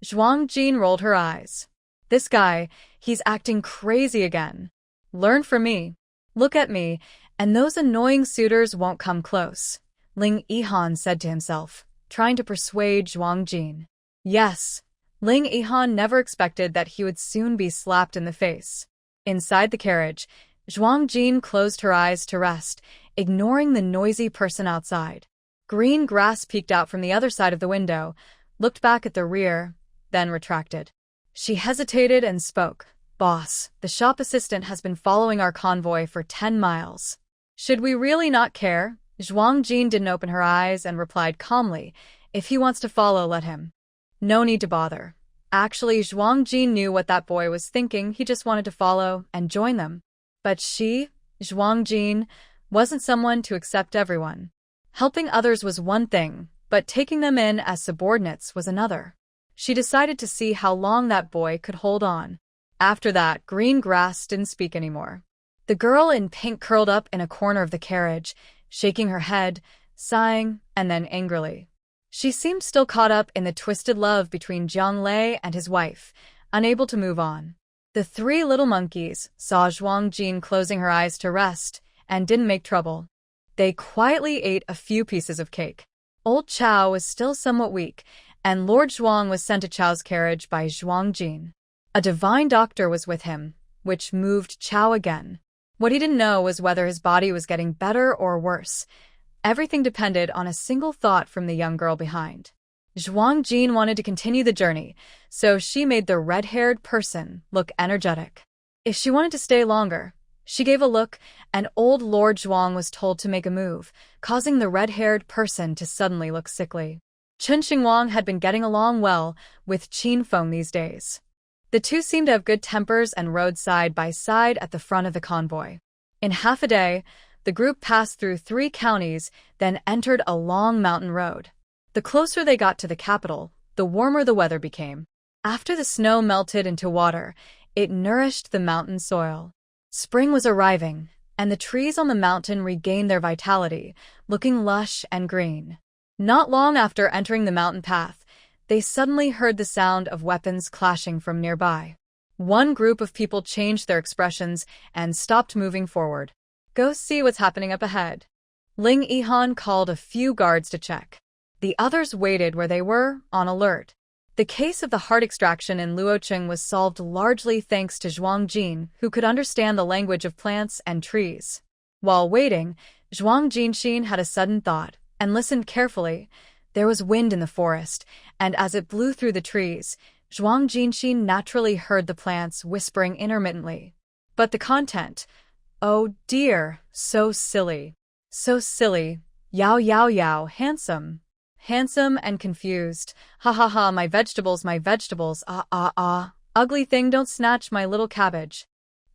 Zhuang Jin rolled her eyes. This guy, he's acting crazy again. Learn from me. Look at me, and those annoying suitors won't come close. Ling Yihan said to himself, trying to persuade Zhuang Jin. Yes, Ling Yihan never expected that he would soon be slapped in the face. Inside the carriage, Zhuang Jin closed her eyes to rest, ignoring the noisy person outside. Green grass peeked out from the other side of the window, looked back at the rear, then retracted. She hesitated and spoke. Boss, the shop assistant has been following our convoy for 10 miles. Should we really not care? Zhuang Jin didn't open her eyes and replied calmly, if he wants to follow, let him. No need to bother. Actually, Zhuang Jin knew what that boy was thinking, he just wanted to follow and join them. But she, Zhuang Jin, wasn't someone to accept everyone. Helping others was one thing, but taking them in as subordinates was another. She decided to see how long that boy could hold on. After that, Green Grass didn't speak anymore. The girl in pink curled up in a corner of the carriage, shaking her head, sighing, and then angrily. She seemed still caught up in the twisted love between Jiang Lei and his wife, unable to move on. The three little monkeys saw Zhuang Jin closing her eyes to rest and didn't make trouble. They quietly ate a few pieces of cake. Old Chow was still somewhat weak, and Lord Zhuang was sent to Chow's carriage by Zhuang Jin. A divine doctor was with him, which moved Chow again. What he didn't know was whether his body was getting better or worse. Everything depended on a single thought from the young girl behind. Zhuang Jin wanted to continue the journey, so she made the red-haired person look energetic. If she wanted to stay longer, she gave a look, and old Lord Zhuang was told to make a move, causing the red-haired person to suddenly look sickly. Chen Xingwang had been getting along well with Qin Feng these days. The two seemed to have good tempers and rode side by side at the front of the convoy. In half a day, the group passed through 3 counties, then entered a long mountain road. The closer they got to the capital, the warmer the weather became. After the snow melted into water, it nourished the mountain soil. Spring was arriving, and the trees on the mountain regained their vitality, looking lush and green. Not long after entering the mountain path, they suddenly heard the sound of weapons clashing from nearby. One group of people changed their expressions and stopped moving forward. Go see what's happening up ahead. Ling Yihan called a few guards to check. The others waited where they were, on alert. The case of the heart extraction in Luocheng was solved largely thanks to Zhuang Jin, who could understand the language of plants and trees. While waiting, Zhuang Jinxin had a sudden thought, and listened carefully. There was wind in the forest, and as it blew through the trees, Zhuang Jinxin naturally heard the plants whispering intermittently. But the content, oh dear, so silly. So silly. Yao yao yao, handsome. Handsome and confused. Ha ha ha, my vegetables, ah ah ah. Ugly thing, don't snatch my little cabbage.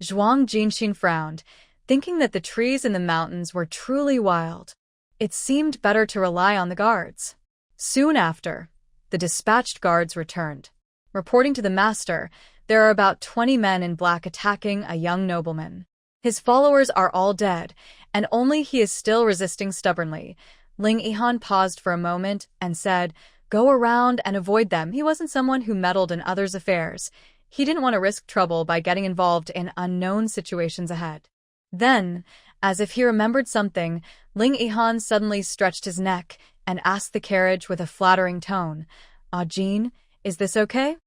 Zhuang Jinxin frowned, thinking that the trees in the mountains were truly wild. It seemed better to rely on the guards. Soon after, the dispatched guards returned. Reporting to the master, there are about 20 men in black attacking a young nobleman. His followers are all dead, and only he is still resisting stubbornly. Ling Yihan paused for a moment and said, go around and avoid them. He wasn't someone who meddled in others' affairs. He didn't want to risk trouble by getting involved in unknown situations ahead. Then, as if he remembered something, Ling Yihan suddenly stretched his neck and asked the carriage with a flattering tone, Jin, Is this okay?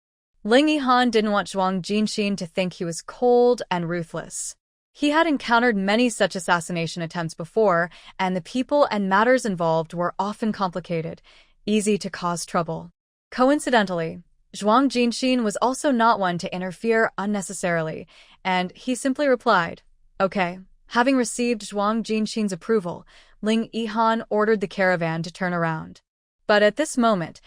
Ling Yihan didn't want Zhuang Jinxin to think he was cold and ruthless. He had encountered many such assassination attempts before, and the people and matters involved were often complicated, easy to cause trouble. Coincidentally, Zhuang Jinxin was also not one to interfere unnecessarily, and he simply replied, "Okay." Having received Zhuang Jinxin's approval, Ling Yihan ordered the caravan to turn around. But at this moment,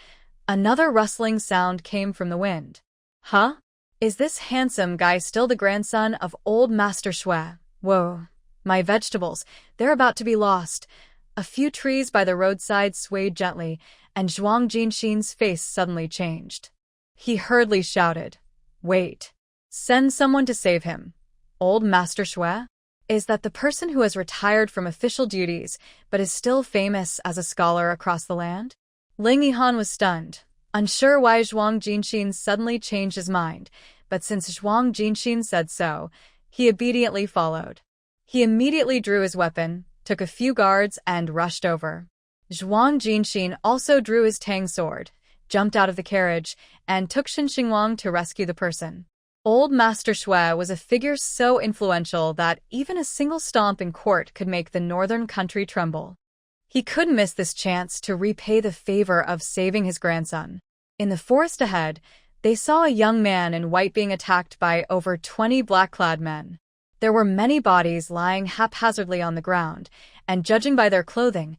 another rustling sound came from the wind. Huh? Is this handsome guy still the grandson of old Master Shui? Whoa. My vegetables, they're about to be lost. A few trees by the roadside swayed gently, and Zhuang Jinxin's face suddenly changed. He hurriedly shouted, "Wait. Send someone to save him." Old Master Shui? Is that the person who has retired from official duties, but is still famous as a scholar across the land? Ling Yihan was stunned, unsure why Zhuang Jinxin suddenly changed his mind, but since Zhuang Jinxin said so, he obediently followed. He immediately drew his weapon, took a few guards, and rushed over. Zhuang Jinxin also drew his tang sword, jumped out of the carriage, and took Xin Xingwang to rescue the person. Old Master Shui was a figure so influential that even a single stomp in court could make the northern country tremble. He couldn't miss this chance to repay the favor of saving his grandson. In the forest ahead, they saw a young man in white being attacked by over 20 black-clad men. There were many bodies lying haphazardly on the ground, and judging by their clothing,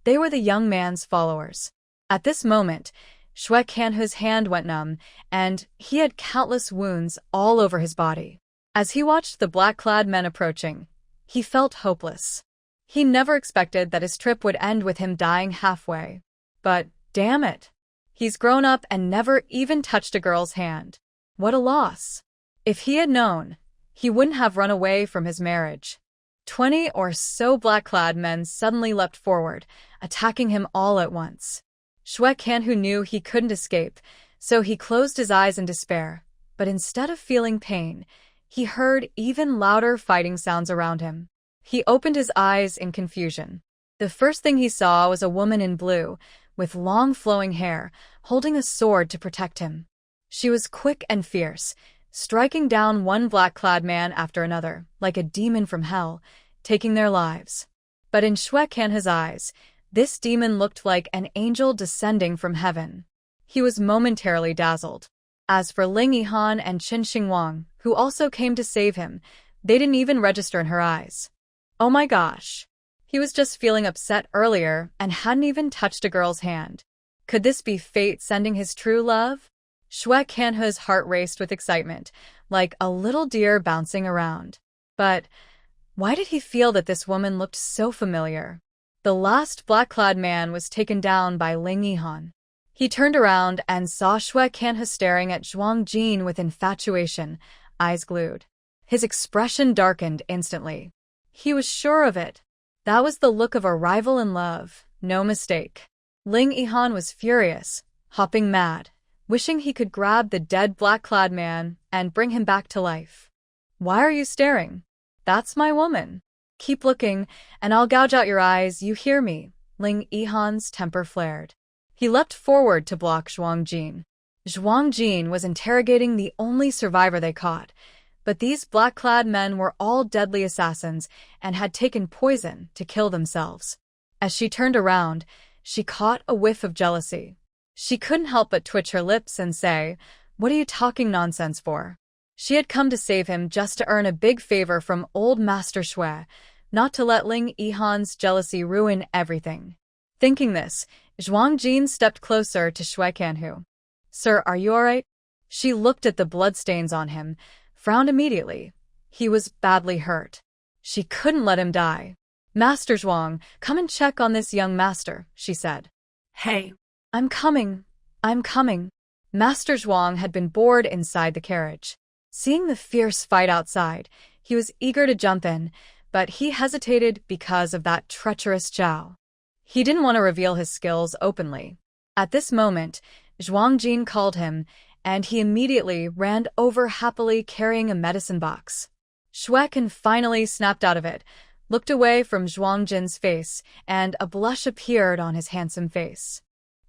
they were the young man's followers. At this moment, Shui Canhu's hand went numb, and he had countless wounds all over his body. As he watched the black-clad men approaching, he felt hopeless. He never expected that his trip would end with him dying halfway. But, damn it, he's grown up and never even touched a girl's hand. What a loss. If he had known, he wouldn't have run away from his marriage. 20 or so black-clad men suddenly leapt forward, attacking him all at once. Shui Canhu knew he couldn't escape, so he closed his eyes in despair. But instead of feeling pain, he heard even louder fighting sounds around him. He opened his eyes in confusion. The first thing he saw was a woman in blue, with long flowing hair, holding a sword to protect him. She was quick and fierce, striking down one black-clad man after another, like a demon from hell, taking their lives. But in Shui Canhu's eyes, this demon looked like an angel descending from heaven. He was momentarily dazzled. As for Ling Yihan and Qin Xingwang, who also came to save him, they didn't even register in her eyes. Oh my gosh. He was just feeling upset earlier and hadn't even touched a girl's hand. Could this be fate sending his true love? Shui Canhu's heart raced with excitement, like a little deer bouncing around. But why did he feel that this woman looked so familiar? The last black-clad man was taken down by Ling Yihan. He turned around and saw Shui Canhu staring at Zhuang Jin with infatuation, eyes glued. His expression darkened instantly. He was sure of it. That was the look of a rival in love, no mistake. Ling Yihan was furious, hopping mad, wishing he could grab the dead black-clad man and bring him back to life. Why are you staring? That's my woman. Keep looking, and I'll gouge out your eyes, you hear me? Ling Yihan's temper flared. He leapt forward to block Zhuang Jin. Zhuang Jin was interrogating the only survivor they caught, but these black-clad men were all deadly assassins and had taken poison to kill themselves. As she turned around, she caught a whiff of jealousy. She couldn't help but twitch her lips and say, "What are you talking nonsense for?" She had come to save him just to earn a big favor from old Master Shui, not to let Ling Yihan's jealousy ruin everything. Thinking this, Zhuang Jin stepped closer to Shui Canhu. "Sir, are you all right?" She looked at the bloodstains on him, frowned immediately. He was badly hurt. She couldn't let him die. "Master Zhuang, come and check on this young master," she said.
Hey.
I'm coming. Master Zhuang had been bored inside the carriage. Seeing the fierce fight outside, he was eager to jump in, but he hesitated because of that treacherous Zhao. He didn't want to reveal his skills openly. At this moment, Zhuang Jin called him, and he immediately ran over happily carrying a medicine box. Shui Can finally snapped out of it, looked away from Zhuang Jin's face, and a blush appeared on his handsome face.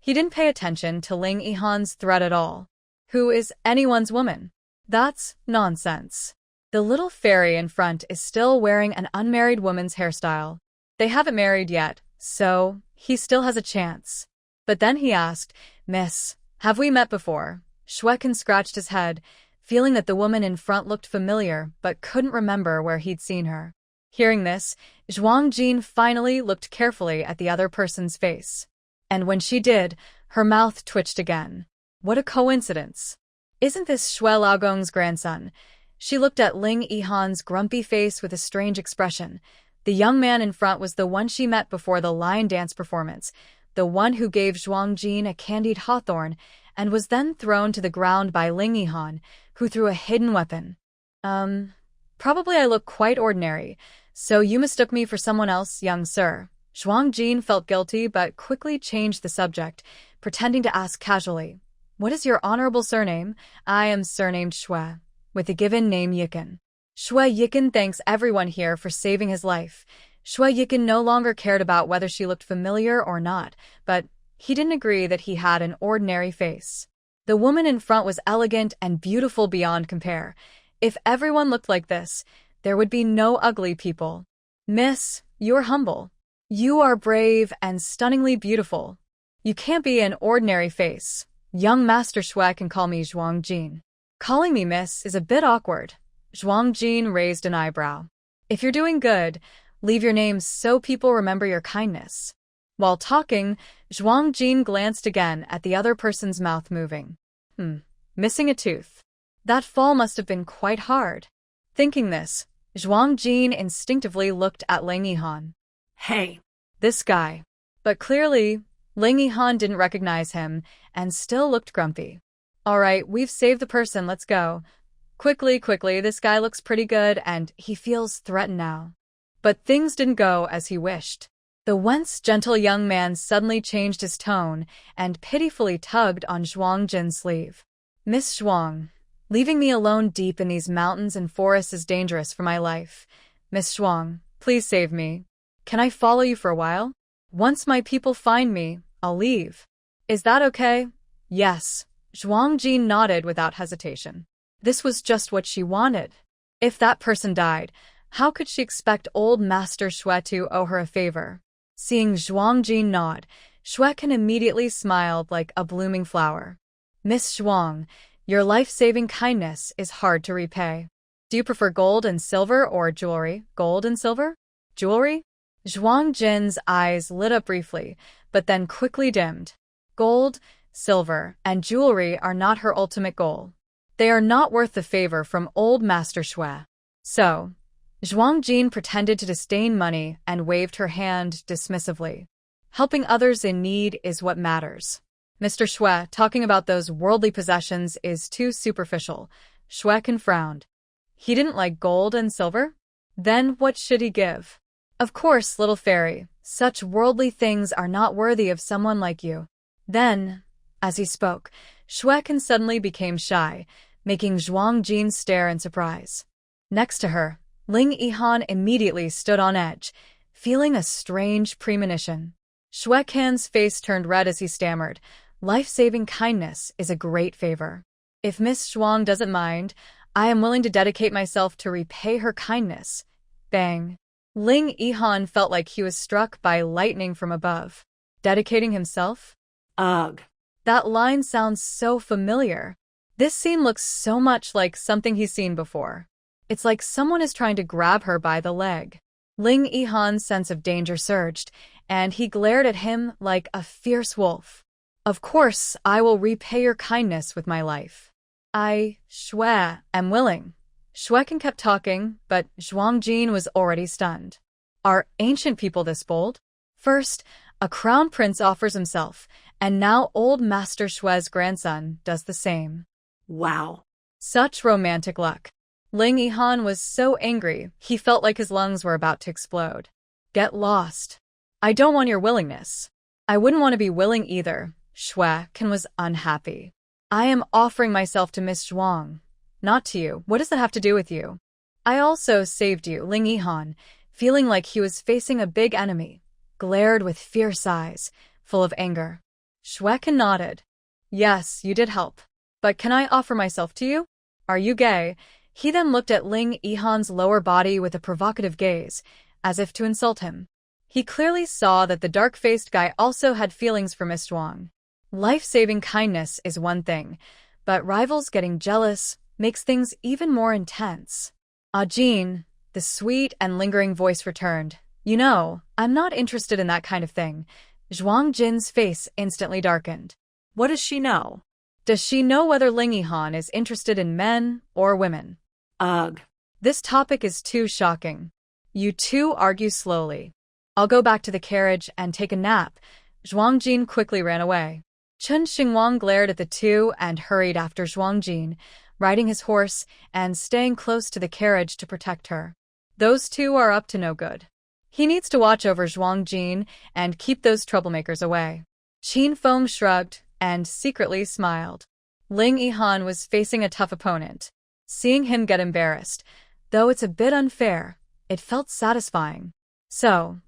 He didn't pay attention to Ling Yihan's threat at all. Who is anyone's woman? That's nonsense. The little fairy in front is still wearing an unmarried woman's hairstyle. They haven't married yet, so he still has a chance. But then he asked, Miss, have we met before? Shuekin scratched his head, feeling that the woman in front looked familiar but couldn't remember where he'd seen her. Hearing this, Zhuang Jin finally looked carefully at the other person's face. And when she did, her mouth twitched again. What a coincidence. Isn't this Xue Laogong's grandson? She looked at Ling Yihan's grumpy face with a strange expression. The young man in front was the one she met before the lion dance performance, the one who gave Zhuang Jin a candied hawthorn and was then thrown to the ground by Ling Yihan, who threw a hidden weapon. Probably I look quite ordinary, so you mistook me for someone else, young sir. Zhuang Jin felt guilty but quickly changed the subject, pretending to ask casually, What is your honorable surname? I am surnamed Xue, with the given name Yikan. Xue Yikan thanks everyone here for saving his life. Xue Yikan no longer cared about whether she looked familiar or not, but he didn't agree that he had an ordinary face. The woman in front was elegant and beautiful beyond compare. If everyone looked like this, there would be no ugly people. Miss, you're humble. You are brave and stunningly beautiful. You can't be an ordinary face. Young Master Xue can call me Zhuang Jin. Calling me miss is a bit awkward. Zhuang Jin raised an eyebrow. If you're doing good, leave your name so people remember your kindness. While talking, Zhuang Jin glanced again at the other person's mouth moving. Missing a tooth. That fall must have been quite hard. Thinking this, Zhuang Jin instinctively looked at Ling Yihan.
Hey,
this guy. But clearly, Ling Yihan didn't recognize him and still looked grumpy. All right, we've saved the person, let's go. Quickly, this guy looks pretty good and he feels threatened now. But things didn't go as he wished. The once gentle young man suddenly changed his tone and pitifully tugged on Zhuang Jin's sleeve. Miss Zhuang, leaving me alone deep in these mountains and forests is dangerous for my life. Miss Zhuang, please save me. Can I follow you for a while? Once my people find me, I'll leave. Is that okay? Yes. Zhuang Jin nodded without hesitation. This was just what she wanted. If that person died, how could she expect old Master Xue to owe her a favor? Seeing Zhuang Jin nod, Xuekin immediately smiled like a blooming flower. Miss Zhuang, your life-saving kindness is hard to repay. Do you prefer gold and silver or jewelry? Gold and silver? Jewelry? Zhuang Jin's eyes lit up briefly, but then quickly dimmed. Gold, silver, and jewelry are not her ultimate goal. They are not worth the favor from old Master Xue. So, Zhuang Jin pretended to disdain money and waved her hand dismissively. Helping others in need is what matters. Mr. Xue, talking about those worldly possessions is too superficial. Xuekin frowned. He didn't like gold and silver? Then what should he give? Of course, little fairy, such worldly things are not worthy of someone like you. Then, as he spoke, Xuekin suddenly became shy, making Zhuang Jin stare in surprise. Next to her, Ling Yihan immediately stood on edge, feeling a strange premonition. Xuekin's face turned red as he stammered, life-saving kindness is a great favor. If Miss Zhuang doesn't mind, I am willing to dedicate myself to repay her kindness. Bang. Ling Yihan felt like he was struck by lightning from above. Dedicating himself?
ugh.
That line sounds so familiar. This scene looks so much like something he's seen before. It's like someone is trying to grab her by the leg. Ling Yihan's sense of danger surged, and he glared at him like a fierce wolf. Of course, I will repay your kindness with my life. I, Xue, am willing. Xuekin kept talking, but Zhuang Jin was already stunned. Are ancient people this bold? First, a crown prince offers himself, and now old Master Xue's grandson does the same.
Wow.
Such romantic luck. Ling Yihan was so angry, he felt like his lungs were about to explode. Get lost. I don't want your willingness. I wouldn't want to be willing either. Xuekin was unhappy. I am offering myself to Miss Zhuang. Not to you. What does that have to do with you? I also saved you, Ling Yihan, feeling like he was facing a big enemy, glared with fierce eyes, full of anger. Shweka nodded. Yes, you did help. But can I offer myself to you? Are you gay? He then looked at Ling Yihan's lower body with a provocative gaze, as if to insult him. He clearly saw that the dark-faced guy also had feelings for Miss Zhuang. Life-saving kindness is one thing, but rivals getting jealous makes things even more intense. Jin, the sweet and lingering voice returned. You know, I'm not interested in that kind of thing. Zhuang Jin's face instantly darkened.
What does she know?
Does she know whether Ling Yihan is interested in men or women?
Ugh.
This topic is too shocking. You two argue slowly. I'll go back to the carriage and take a nap. Zhuang Jin quickly ran away. Chen Xingwang glared at the two and hurried after Zhuang Jin, riding his horse and staying close to the carriage to protect her. Those two are up to no good. He needs to watch over Zhuang Jin and keep those troublemakers away. Qin Feng shrugged and secretly smiled. Ling Yihan was facing a tough opponent. Seeing him get embarrassed, though it's a bit unfair, it felt satisfying. So,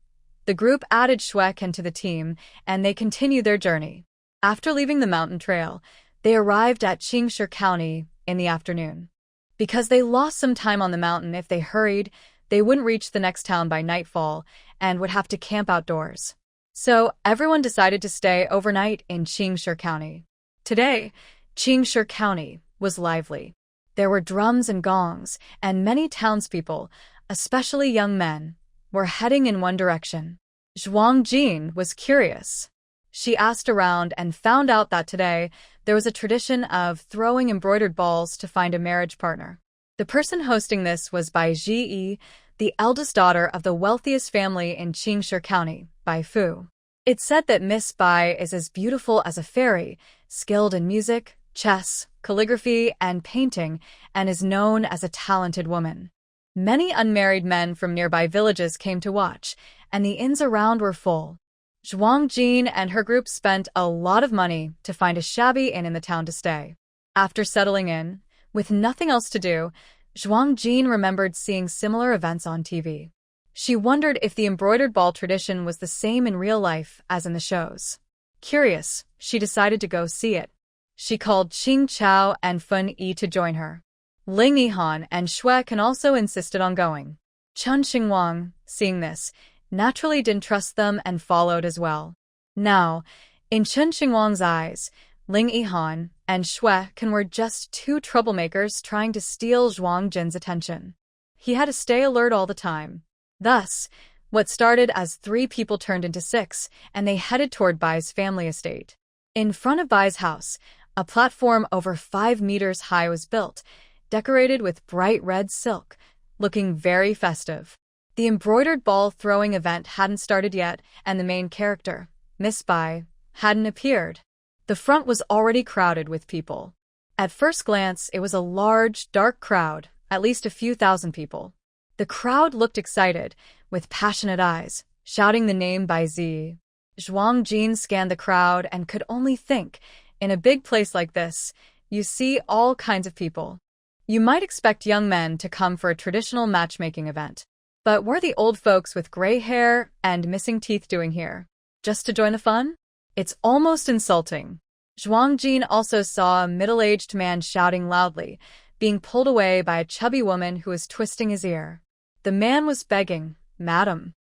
the group added Shweka to the team, and they continued their journey. After leaving the mountain trail, they arrived at Qingshi County in the afternoon. Because they lost some time on the mountain if they hurried, they wouldn't reach the next town by nightfall and would have to camp outdoors. So, everyone decided to stay overnight in Qingshi County. Today, Qingshi County was lively. There were drums and gongs, and many townspeople, especially young men, were heading in one direction. Zhuang Jin was curious. She asked around and found out that today there was a tradition of throwing embroidered balls to find a marriage partner. The person hosting this was Bai Ji, the eldest daughter of the wealthiest family in Qingshi County, Bai Fu. It's said that Miss Bai is as beautiful as a fairy, skilled in music, chess, calligraphy, and painting, and is known as a talented woman. Many unmarried men from nearby villages came to watch, and the inns around were full. Zhuang Jin and her group spent a lot of money to find a shabby inn in the town to stay. After settling in, with nothing else to do, Zhuang Jin remembered seeing similar events on TV. She wondered if the embroidered ball tradition was the same in real life as in the shows. Curious, she decided to go see it. She called Qing Chao and Fun Yi to join her. Ling Yihan and Shweka also insisted on going. Chen Xingwang, seeing this, naturally didn't trust them and followed as well. Now, in Chen Xingwang's eyes, Ling Yihan and Shweka were just two troublemakers trying to steal Zhuang Jin's attention. He had to stay alert all the time. Thus, what started as 3 people turned into 6, and they headed toward Bai's family estate. In front of Bai's house, a platform over 5 meters high was built, decorated with bright red silk, looking very festive. The embroidered ball throwing event hadn't started yet, and the main character, Miss Bai, hadn't appeared. The front was already crowded with people. At first glance, it was a large, dark crowd, at least a few thousand people. The crowd looked excited, with passionate eyes, shouting the name Bai Zi. Zhuang Jin scanned the crowd and could only think, in a big place like this, you see all kinds of people. You might expect young men to come for a traditional matchmaking event. But what are the old folks with gray hair and missing teeth doing here? Just to join the fun? It's almost insulting. Zhuang Jin also saw a middle-aged man shouting loudly, being pulled away by a chubby woman who was twisting his ear. The man was begging, Madam,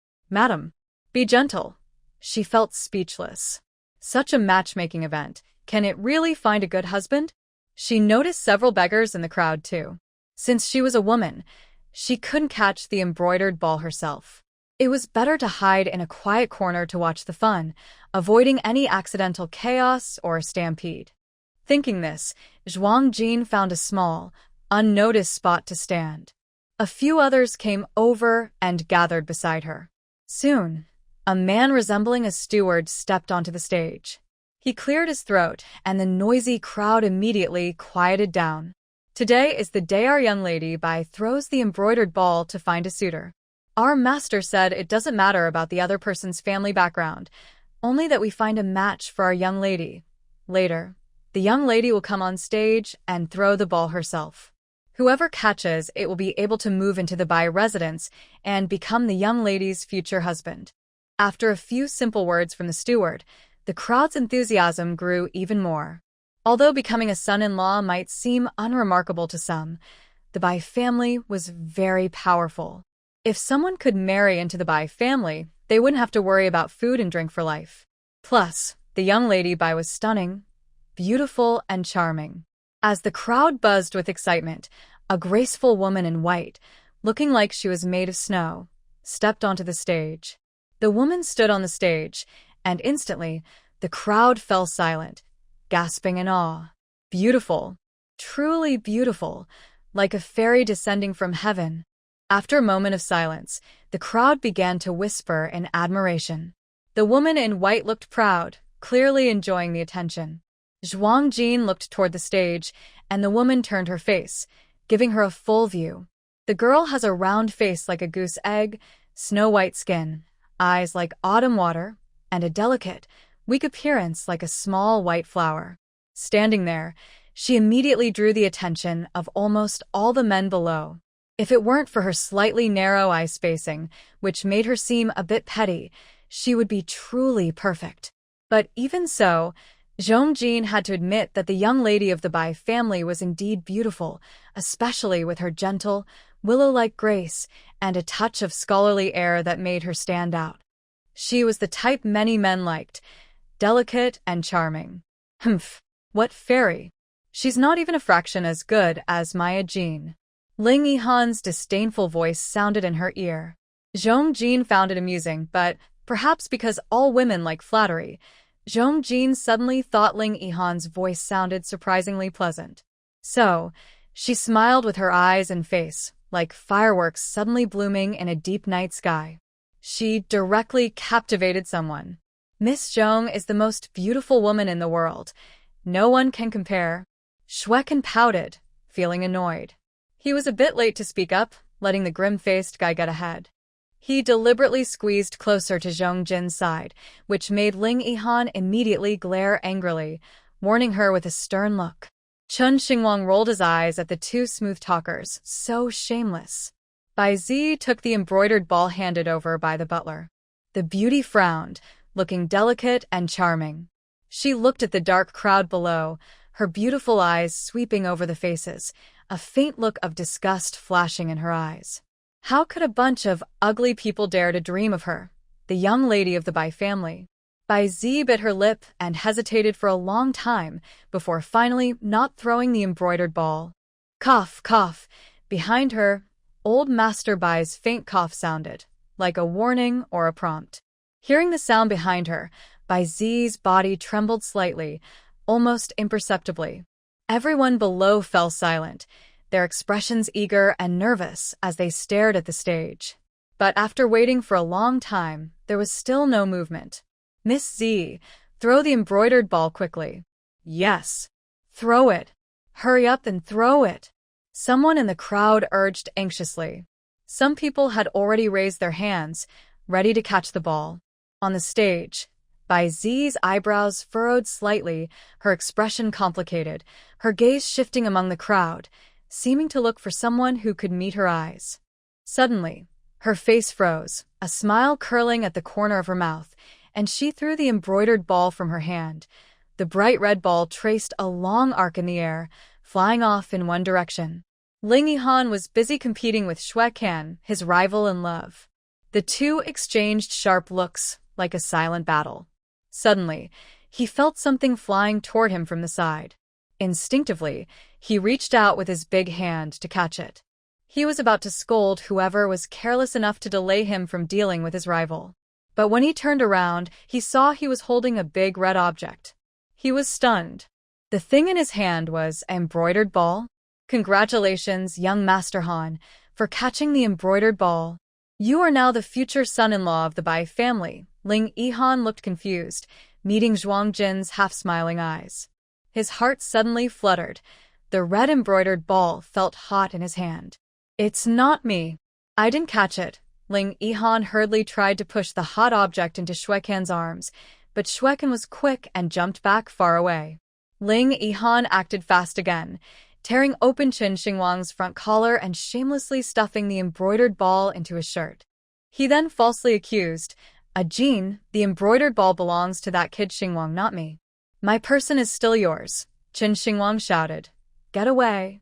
be gentle. She felt speechless. Such a matchmaking event. Can it really find a good husband? She noticed several beggars in the crowd too. Since she was a woman, she couldn't catch the embroidered ball herself. It was better to hide in a quiet corner to watch the fun, avoiding any accidental chaos or stampede. Thinking this, Zhuang Jin found a small, unnoticed spot to stand. A few others came over and gathered beside her. Soon, a man resembling a steward stepped onto the stage. He cleared his throat, and the noisy crowd immediately quieted down. Today is the day our young lady Bai throws the embroidered ball to find a suitor. Our master said it doesn't matter about the other person's family background, only that we find a match for our young lady. Later, the young lady will come on stage and throw the ball herself. Whoever catches it will be able to move into the Bai residence and become the young lady's future husband. After a few simple words from the steward, The crowd's enthusiasm grew even more. Although becoming a son-in-law might seem unremarkable to some, the Bai family was very powerful. If someone could marry into the Bai family, they wouldn't have to worry about food and drink for life. Plus, the young lady Bai was stunning, beautiful, and charming. As the crowd buzzed with excitement, a graceful woman in white, looking like she was made of snow, stepped onto the stage. The woman stood on the stage, and instantly, the crowd fell silent, gasping in awe. Beautiful, truly beautiful, like a fairy descending from heaven. After a moment of silence, the crowd began to whisper in admiration. The woman in white looked proud, clearly enjoying the attention. Zhuang Jin looked toward the stage, and the woman turned her face, giving her a full view. The girl has a round face like a goose egg, snow-white skin, eyes like autumn water, and a delicate, weak appearance like a small white flower. Standing there, she immediately drew the attention of almost all the men below. If it weren't for her slightly narrow eye spacing, which made her seem a bit petty, she would be truly perfect. But even so, Zhong Jin had to admit that the young lady of the Bai family was indeed beautiful, especially with her gentle, willow-like grace and a touch of scholarly air that made her stand out. She was the type many men liked, delicate and charming. Humph, what fairy! She's not even a fraction as good as Maya Jin. Ling Yihan's disdainful voice sounded in her ear. Zhong Jin found it amusing, but perhaps because all women like flattery, Zhong Jin suddenly thought Ling Yihan's voice sounded surprisingly pleasant. So, she smiled with her eyes and face, like fireworks suddenly blooming in a deep night sky. She directly captivated someone. Miss Zhong is the most beautiful woman in the world. No one can compare. Xueqin pouted, feeling annoyed. He was a bit late to speak up, letting the grim-faced guy get ahead. He deliberately squeezed closer to Zhong Jin's side, which made Ling Yihan immediately glare angrily, warning her with a stern look. Chun Xingwang rolled his eyes at the two smooth talkers, so shameless. Bai Zi took the embroidered ball handed over by the butler. The beauty frowned, looking delicate and charming. She looked at the dark crowd below, her beautiful eyes sweeping over the faces, a faint look of disgust flashing in her eyes. How could a bunch of ugly people dare to dream of her, the young lady of the Bai family? Bai Zi bit her lip and hesitated for a long time before finally not throwing the embroidered ball. Cough, cough. Behind her, old Master Bai's faint cough sounded, like a warning or a prompt. Hearing the sound behind her, Bai Zi's body trembled slightly, almost imperceptibly. Everyone below fell silent, their expressions eager and nervous as they stared at the stage. But after waiting for a long time, there was still no movement. Miss Z, throw the embroidered ball quickly. Yes. Throw it. Hurry up and throw it. Someone in the crowd urged anxiously. Some people had already raised their hands, ready to catch the ball. On the stage, Bai Zi's eyebrows furrowed slightly, her expression complicated, her gaze shifting among the crowd, seeming to look for someone who could meet her eyes. Suddenly, her face froze, a smile curling at the corner of her mouth, and she threw the embroidered ball from her hand. The bright red ball traced a long arc in the air, flying off in one direction. Ling Yihan was busy competing with Xueqin, his rival in love. The two exchanged sharp looks, like a silent battle. Suddenly, he felt something flying toward him from the side. Instinctively, he reached out with his big hand to catch it. He was about to scold whoever was careless enough to delay him from dealing with his rival. But when he turned around, he saw he was holding a big red object. He was stunned. The thing in his hand was an embroidered ball. Congratulations, young Master Han, for catching the embroidered ball. You are now the future son-in-law of the Bai family. Ling Yihan looked confused, meeting Zhuang Jin's half-smiling eyes. His heart suddenly fluttered. The red embroidered ball felt hot in his hand. It's not me. I didn't catch it. Ling Yihan hurriedly tried to push the hot object into Xueqin's arms, but Xueqin was quick and jumped back far away. Ling Yihan acted fast again, tearing open Qin Xingwang's front collar and shamelessly stuffing the embroidered ball into his shirt. He then falsely accused, Jean, the embroidered ball belongs to that kid Xinguang, not me. My person is still yours, Qin Xinguang shouted. Get away,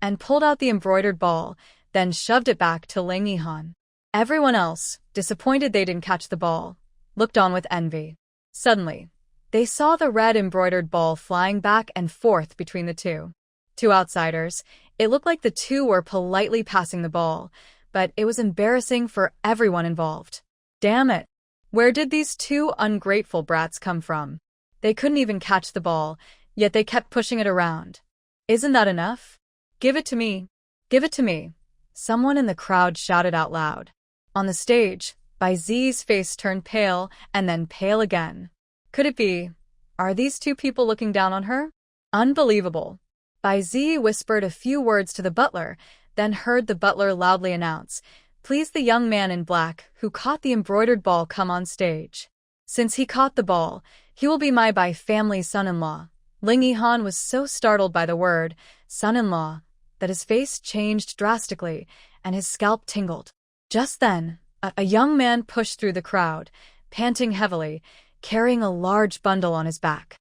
and pulled out the embroidered ball, then shoved it back to Ling Yihan. Everyone else, disappointed they didn't catch the ball, looked on with envy. Suddenly, they saw the red embroidered ball flying back and forth between the two. To outsiders, it looked like the two were politely passing the ball, but it was embarrassing for everyone involved. Damn it! Where did these two ungrateful brats come from? They couldn't even catch the ball, yet they kept pushing it around. Isn't that enough? Give it to me. Give it to me. Someone in the crowd shouted out loud. On the stage, Bai Zi's face turned pale and then pale again. Could it be? Are these two people looking down on her? Unbelievable. Bai Zi whispered a few words to the butler, then heard the butler loudly announce, "Please, the young man in black who caught the embroidered ball come on stage. Since he caught the ball, he will be my Bai family's son-in-law." Ling Yihan was so startled by the word, son-in-law, that his face changed drastically and his scalp tingled. Just then, a young man pushed through the crowd, panting heavily, carrying a large bundle on his back.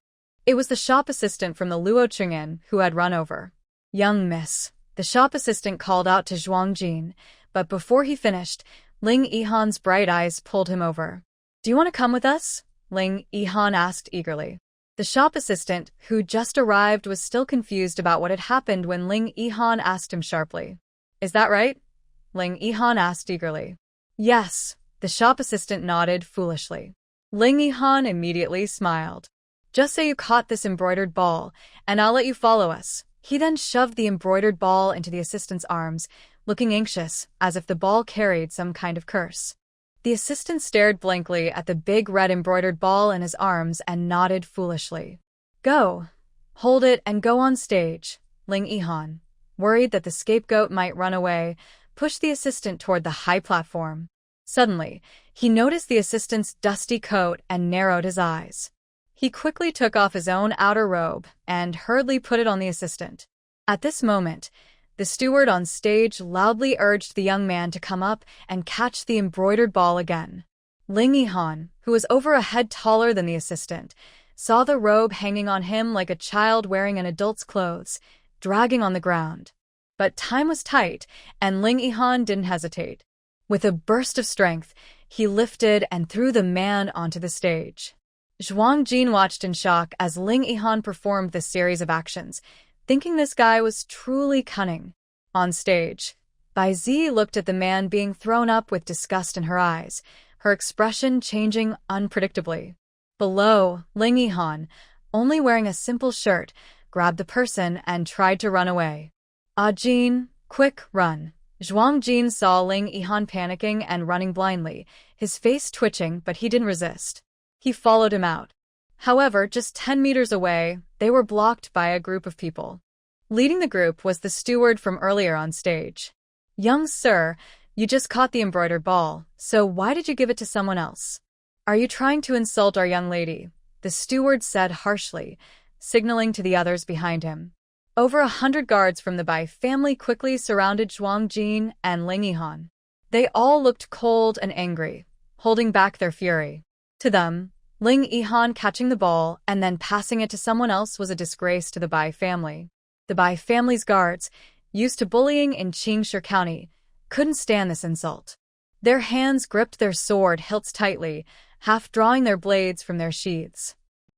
It was the shop assistant from the Luocheng Inn who had run over. "Young miss," the shop assistant called out to Zhuang Jin, but before he finished, Ling Yihan's bright eyes pulled him over. "Do you want to come with us?" Ling Yihan asked eagerly. The shop assistant, who just arrived, was still confused about what had happened when Ling Yihan asked him sharply. "Is that right?" Ling Yihan asked eagerly. "Yes," the shop assistant nodded foolishly. Ling Yihan immediately smiled. "Just say you caught this embroidered ball, and I'll let you follow us." He then shoved the embroidered ball into the assistant's arms, looking anxious, as if the ball carried some kind of curse. The assistant stared blankly at the big red embroidered ball in his arms and nodded foolishly. "Go. Hold it and go on stage." Ling Yihan, worried that the scapegoat might run away, pushed the assistant toward the high platform. Suddenly, he noticed the assistant's dusty coat and narrowed his eyes. He quickly took off his own outer robe and hurriedly put it on the assistant. At this moment, the steward on stage loudly urged the young man to come up and catch the embroidered ball again. Ling Yihan, who was over a head taller than the assistant, saw the robe hanging on him like a child wearing an adult's clothes, dragging on the ground. But time was tight, and Ling Yihan didn't hesitate. With a burst of strength, he lifted and threw the man onto the stage. Zhuang Jin watched in shock as Ling Yihan performed this series of actions, thinking this guy was truly cunning. On stage, Bai Zi looked at the man being thrown up with disgust in her eyes, her expression changing unpredictably. Below, Ling Yihan, only wearing a simple shirt, grabbed the person and tried to run away. Jin, quick, run." Zhuang Jin saw Ling Yihan panicking and running blindly, his face twitching, but he didn't resist. He followed him out. However, just 10 meters away, they were blocked by a group of people. Leading the group was the steward from earlier on stage. "Young sir, you just caught the embroidered ball, so why did you give it to someone else? Are you trying to insult our young lady?" the steward said harshly, signaling to the others behind him. Over 100 guards from the Bai family quickly surrounded Zhuang Jin and Ling Yihan. They all looked cold and angry, holding back their fury. To them, Ling Yihan catching the ball and then passing it to someone else was a disgrace to the Bai family. The Bai family's guards, used to bullying in Qingshi County, couldn't stand this insult. Their hands gripped their sword hilts tightly, half drawing their blades from their sheaths.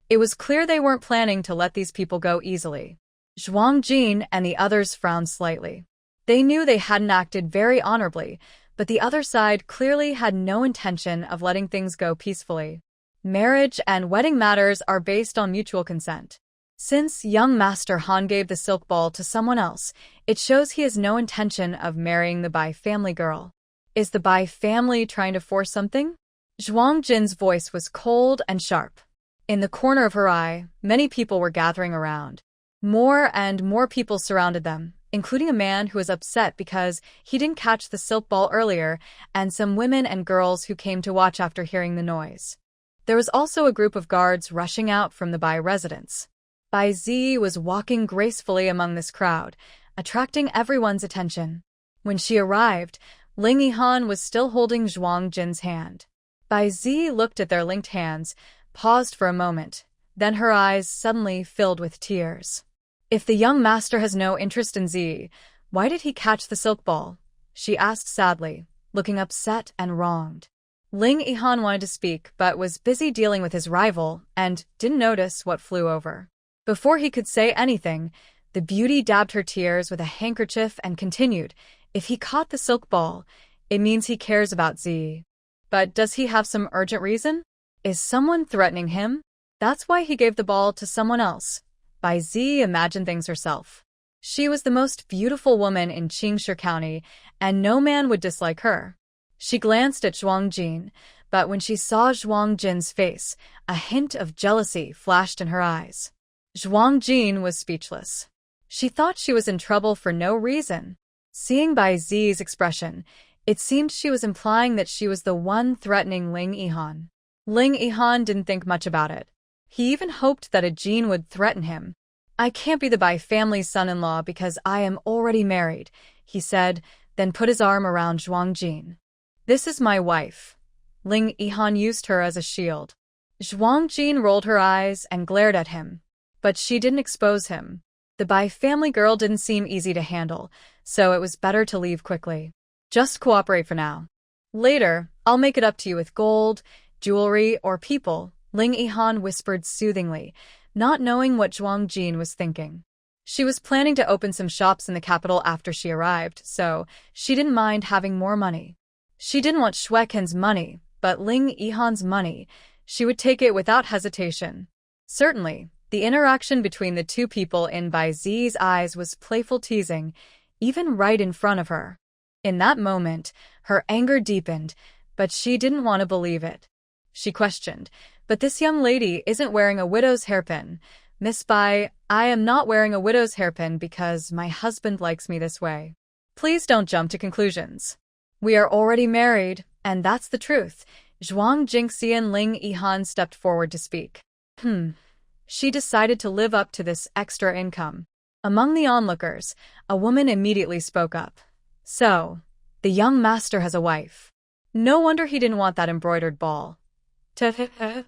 It was clear they weren't planning to let these people go easily. Zhuang Jin and the others frowned slightly. They knew they hadn't acted very honorably, but the other side clearly had no intention of letting things go peacefully. Marriage and wedding matters are based on mutual consent. Since young Master Han gave the silk ball to someone else, it shows he has no intention of marrying the Bai family girl. Is the Bai family trying to force something? Zhuang Jin's voice was cold and sharp. In the corner of her eye, many people were gathering around. More and more people surrounded them, including a man who was upset because he didn't catch the silk ball earlier, and some women and girls who came to watch after hearing the noise. There was also a group of guards rushing out from the Bai residence. Bai Zi was walking gracefully among this crowd, attracting everyone's attention. When she arrived, Ling Yihan was still holding Zhuang Jin's hand. Bai Zi looked at their linked hands, paused for a moment, then her eyes suddenly filled with tears. If the young master has no interest in Zi, why did he catch the silk ball? She asked sadly, looking upset and wronged. Ling Yihan wanted to speak but was busy dealing with his rival and didn't notice what flew over. Before he could say anything, the beauty dabbed her tears with a handkerchief and continued, if he caught the silk ball, it means he cares about Zi. But does he have some urgent reason? Is someone threatening him? That's why he gave the ball to someone else. Bai Zi imagined things herself. She was the most beautiful woman in Qingshi County, and no man would dislike her. She glanced at Zhuang Jin, but when she saw Zhuang Jin's face, a hint of jealousy flashed in her eyes. Zhuang Jin was speechless. She thought she was in trouble for no reason. Seeing Bai Zi's expression, it seemed she was implying that she was the one threatening Ling Yihan. Ling Yihan didn't think much about it. He even hoped that a Jin would threaten him. I can't be the Bai family's son-in-law because I am already married, he said, then put his arm around Zhuang Jin. This is my wife. Ling Yihan used her as a shield. Zhuang Jin rolled her eyes and glared at him. But she didn't expose him. The Bai family girl didn't seem easy to handle, so it was better to leave quickly. Just cooperate for now. Later, I'll make it up to you with gold, jewelry, or people, Ling Yihan whispered soothingly, not knowing what Zhuang Jin was thinking. She was planning to open some shops in the capital after she arrived, so she didn't mind having more money. She didn't want Xue Ken's money, but Ling Yihan's money. She would take it without hesitation. Certainly, the interaction between the two people in Bai Zi's eyes was playful teasing, even right in front of her. In that moment, her anger deepened, but she didn't want to believe it. She questioned, but this young lady isn't wearing a widow's hairpin. Miss Bai, I am not wearing a widow's hairpin because my husband likes me this way. Please don't jump to conclusions. We are already married, and that's the truth. Zhuang Jingxi and Ling Yihan stepped forward to speak. She decided to live up to this extra income. Among the onlookers, a woman immediately spoke up. So, the young master has a wife. No wonder he didn't want that embroidered ball.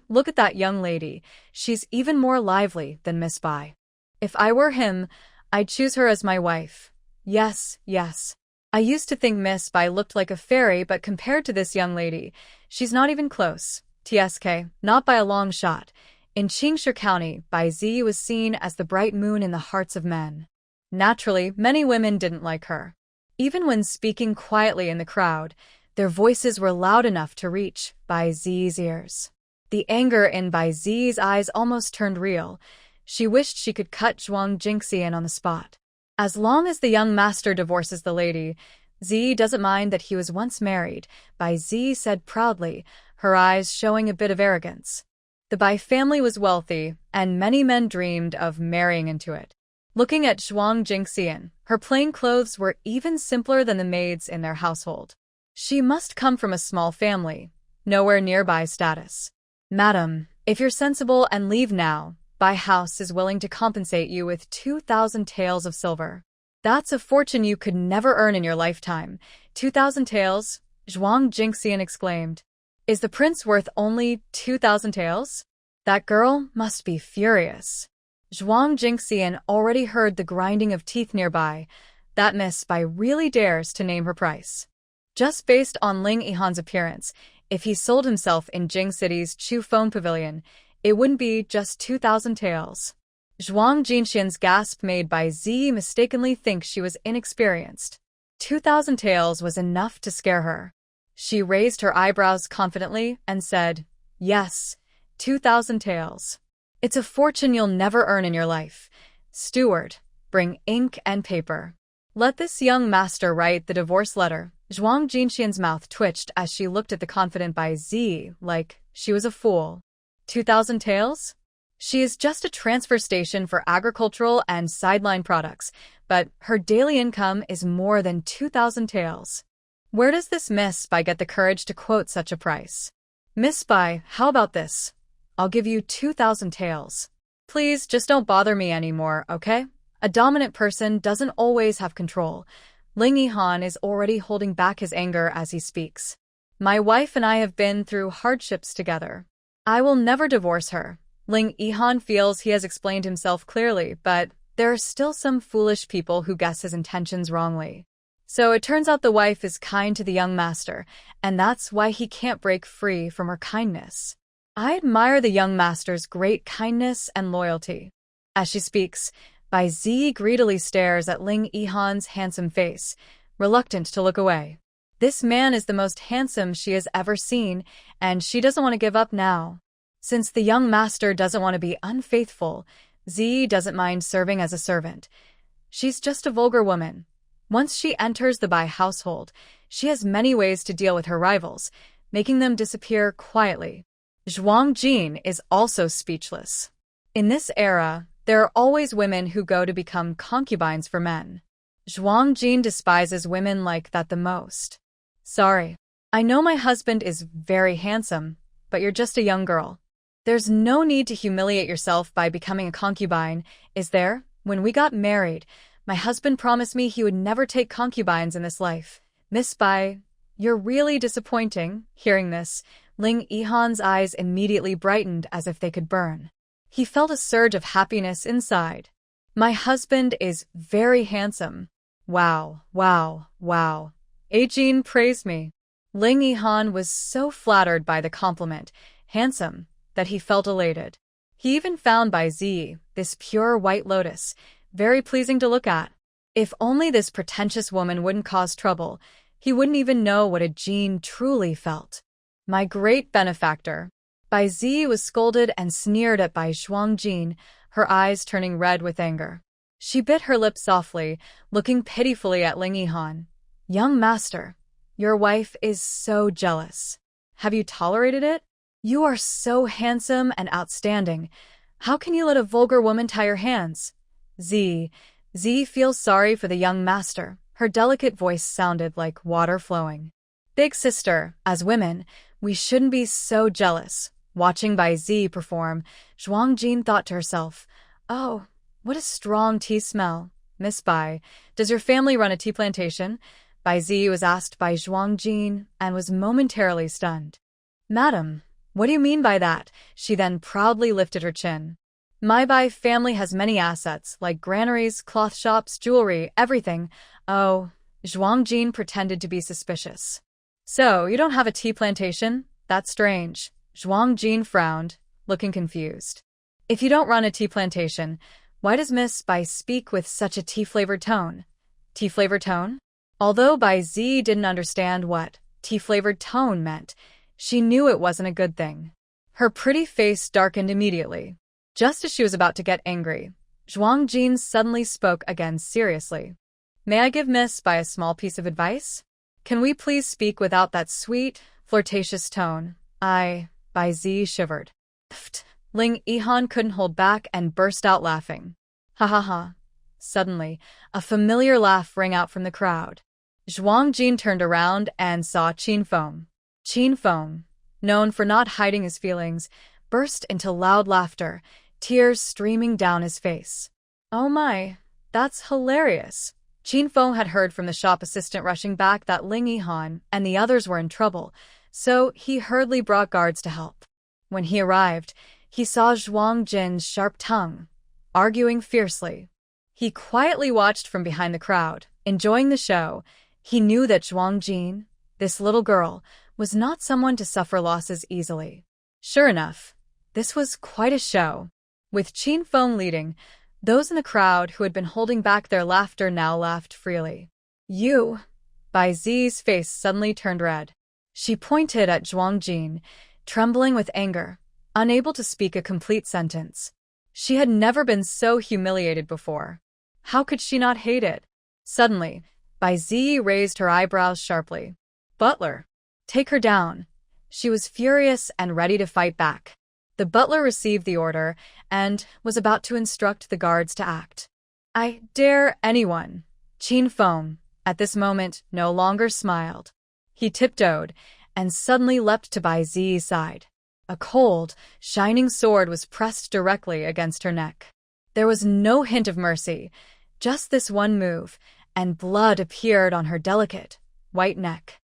Look at that young lady. She's even more lively than Miss Bai. If I were him, I'd choose her as my wife. Yes, yes. I used to think Miss Bai looked like a fairy, but compared to this young lady, she's not even close. TSK, not by a long shot. In Qingshi County, Bai Zi was seen as the bright moon in the hearts of men. Naturally, many women didn't like her. Even when speaking quietly in the crowd, their voices were loud enough to reach Bai Zi's ears. The anger in Bai Zi's eyes almost turned real. She wished she could cut Zhuang Jingxi in on the spot. As long as the young master divorces the lady, Zi doesn't mind that he was once married, Bai Zi said proudly, her eyes showing a bit of arrogance. The Bai family was wealthy, and many men dreamed of marrying into it. Looking at Zhuang Jingxian, her plain clothes were even simpler than the maids in their household. She must come from a small family, nowhere near Bai status. Madam, if you're sensible and leave now, Bai House is willing to compensate you with 2,000 taels of silver. That's a fortune you could never earn in your lifetime. 2,000 taels? Zhuang Jingxian exclaimed. Is the prince worth only 2,000 taels? That girl must be furious. Zhuang Jingxian already heard the grinding of teeth nearby. That Miss Bai really dares to name her price. Just based on Ling Yihan's appearance, if he sold himself in Jing City's Chu Feng Pavilion, it wouldn't be just 2,000 taels. Zhuang Jinxian's gasp made Bai Zi mistakenly think she was inexperienced. 2,000 taels was enough to scare her. She raised her eyebrows confidently and said, Yes, 2,000 taels. It's a fortune you'll never earn in your life. Steward, bring ink and paper. Let this young master write the divorce letter. Zhuang Jinxian's mouth twitched as she looked at the confident Bai Zi like she was a fool. 2,000 taels? She is just a transfer station for agricultural and sideline products, but her daily income is more than 2,000 taels. Where does this Miss Bai get the courage to quote such a price? Miss Bai, how about this? I'll give you 2,000 taels. Please just don't bother me anymore, okay? A dominant person doesn't always have control. Ling Yihan is already holding back his anger as he speaks. My wife and I have been through hardships together. I will never divorce her. Ling Yihan feels he has explained himself clearly, but there are still some foolish people who guess his intentions wrongly. So it turns out the wife is kind to the young master, and that's why he can't break free from her kindness. I admire the young master's great kindness and loyalty. As she speaks, Bai Zi greedily stares at Ling Yihan's handsome face, reluctant to look away. This man is the most handsome she has ever seen, and she doesn't want to give up now. Since the young master doesn't want to be unfaithful, Zi doesn't mind serving as a servant. She's just a vulgar woman. Once she enters the Bai household, she has many ways to deal with her rivals, making them disappear quietly. Zhuang Jin is also speechless. In this era, there are always women who go to become concubines for men. Zhuang Jin despises women like that the most. Sorry. I know my husband is very handsome, but you're just a young girl. There's no need to humiliate yourself by becoming a concubine, is there? When we got married, my husband promised me he would never take concubines in this life. Miss Bai, you're really disappointing. Hearing this, Ling Yihan's eyes immediately brightened as if they could burn. He felt a surge of happiness inside. My husband is very handsome. Wow, wow, wow. Jin praised me. Ling Yihan was so flattered by the compliment, handsome, that he felt elated. He even found Bai Zi, this pure white lotus, very pleasing to look at. If only this pretentious woman wouldn't cause trouble, he wouldn't even know what a Jin truly felt. My great benefactor. Bai Zi was scolded and sneered at by Zhuang Jin, her eyes turning red with anger. She bit her lip softly, looking pitifully at Ling Yihan. Young master, your wife is so jealous. Have you tolerated it? You are so handsome and outstanding. How can you let a vulgar woman tie your hands? Zi feels sorry for the young master. Her delicate voice sounded like water flowing. Big sister, as women, we shouldn't be so jealous. Watching Bai Zi perform, Zhuang Jin thought to herself, oh, what a strong tea smell. Miss Bai, does your family run a tea plantation? Bai Zi was asked by Zhuang Jin and was momentarily stunned. Madam, what do you mean by that? She then proudly lifted her chin. My Bai family has many assets, like granaries, cloth shops, jewelry, everything. Oh, Zhuang Jin pretended to be suspicious. So, you don't have a tea plantation? That's strange. Zhuang Jin frowned, looking confused. If you don't run a tea plantation, why does Miss Bai speak with such a tea-flavored tone? Tea-flavored tone? Although Bai Zi didn't understand what tea-flavored tone meant, she knew it wasn't a good thing. Her pretty face darkened immediately. Just as she was about to get angry, Zhuang Jin suddenly spoke again seriously. May I give Miss Bai a small piece of advice? Can we please speak without that sweet, flirtatious tone? Bai Zi shivered. Pfft. Ling Yihan couldn't hold back and burst out laughing. Ha ha ha. Suddenly, a familiar laugh rang out from the crowd. Zhuang Jin turned around and saw Qin Feng. Qin Feng, known for not hiding his feelings, burst into loud laughter, tears streaming down his face. Oh my, that's hilarious. Qin Feng had heard from the shop assistant rushing back that Ling Yihan and the others were in trouble, so he hurriedly brought guards to help. When he arrived, he saw Zhuang Jin's sharp tongue, arguing fiercely. He quietly watched from behind the crowd, enjoying the show. He knew that Zhuang Jin, this little girl, was not someone to suffer losses easily. Sure enough, this was quite a show. With Qin Feng leading, those in the crowd who had been holding back their laughter now laughed freely. You! Bai Zi's face suddenly turned red. She pointed at Zhuang Jin, trembling with anger, unable to speak a complete sentence. She had never been so humiliated before. How could she not hate it? Suddenly, Bai Zi raised her eyebrows sharply. Butler, take her down. She was furious and ready to fight back. The butler received the order and was about to instruct the guards to act. I dare anyone. Qin Feng, at this moment, no longer smiled. He tiptoed and suddenly leapt to Bai Zi's side. A cold, shining sword was pressed directly against her neck. There was no hint of mercy, just this one move, and blood appeared on her delicate, white neck.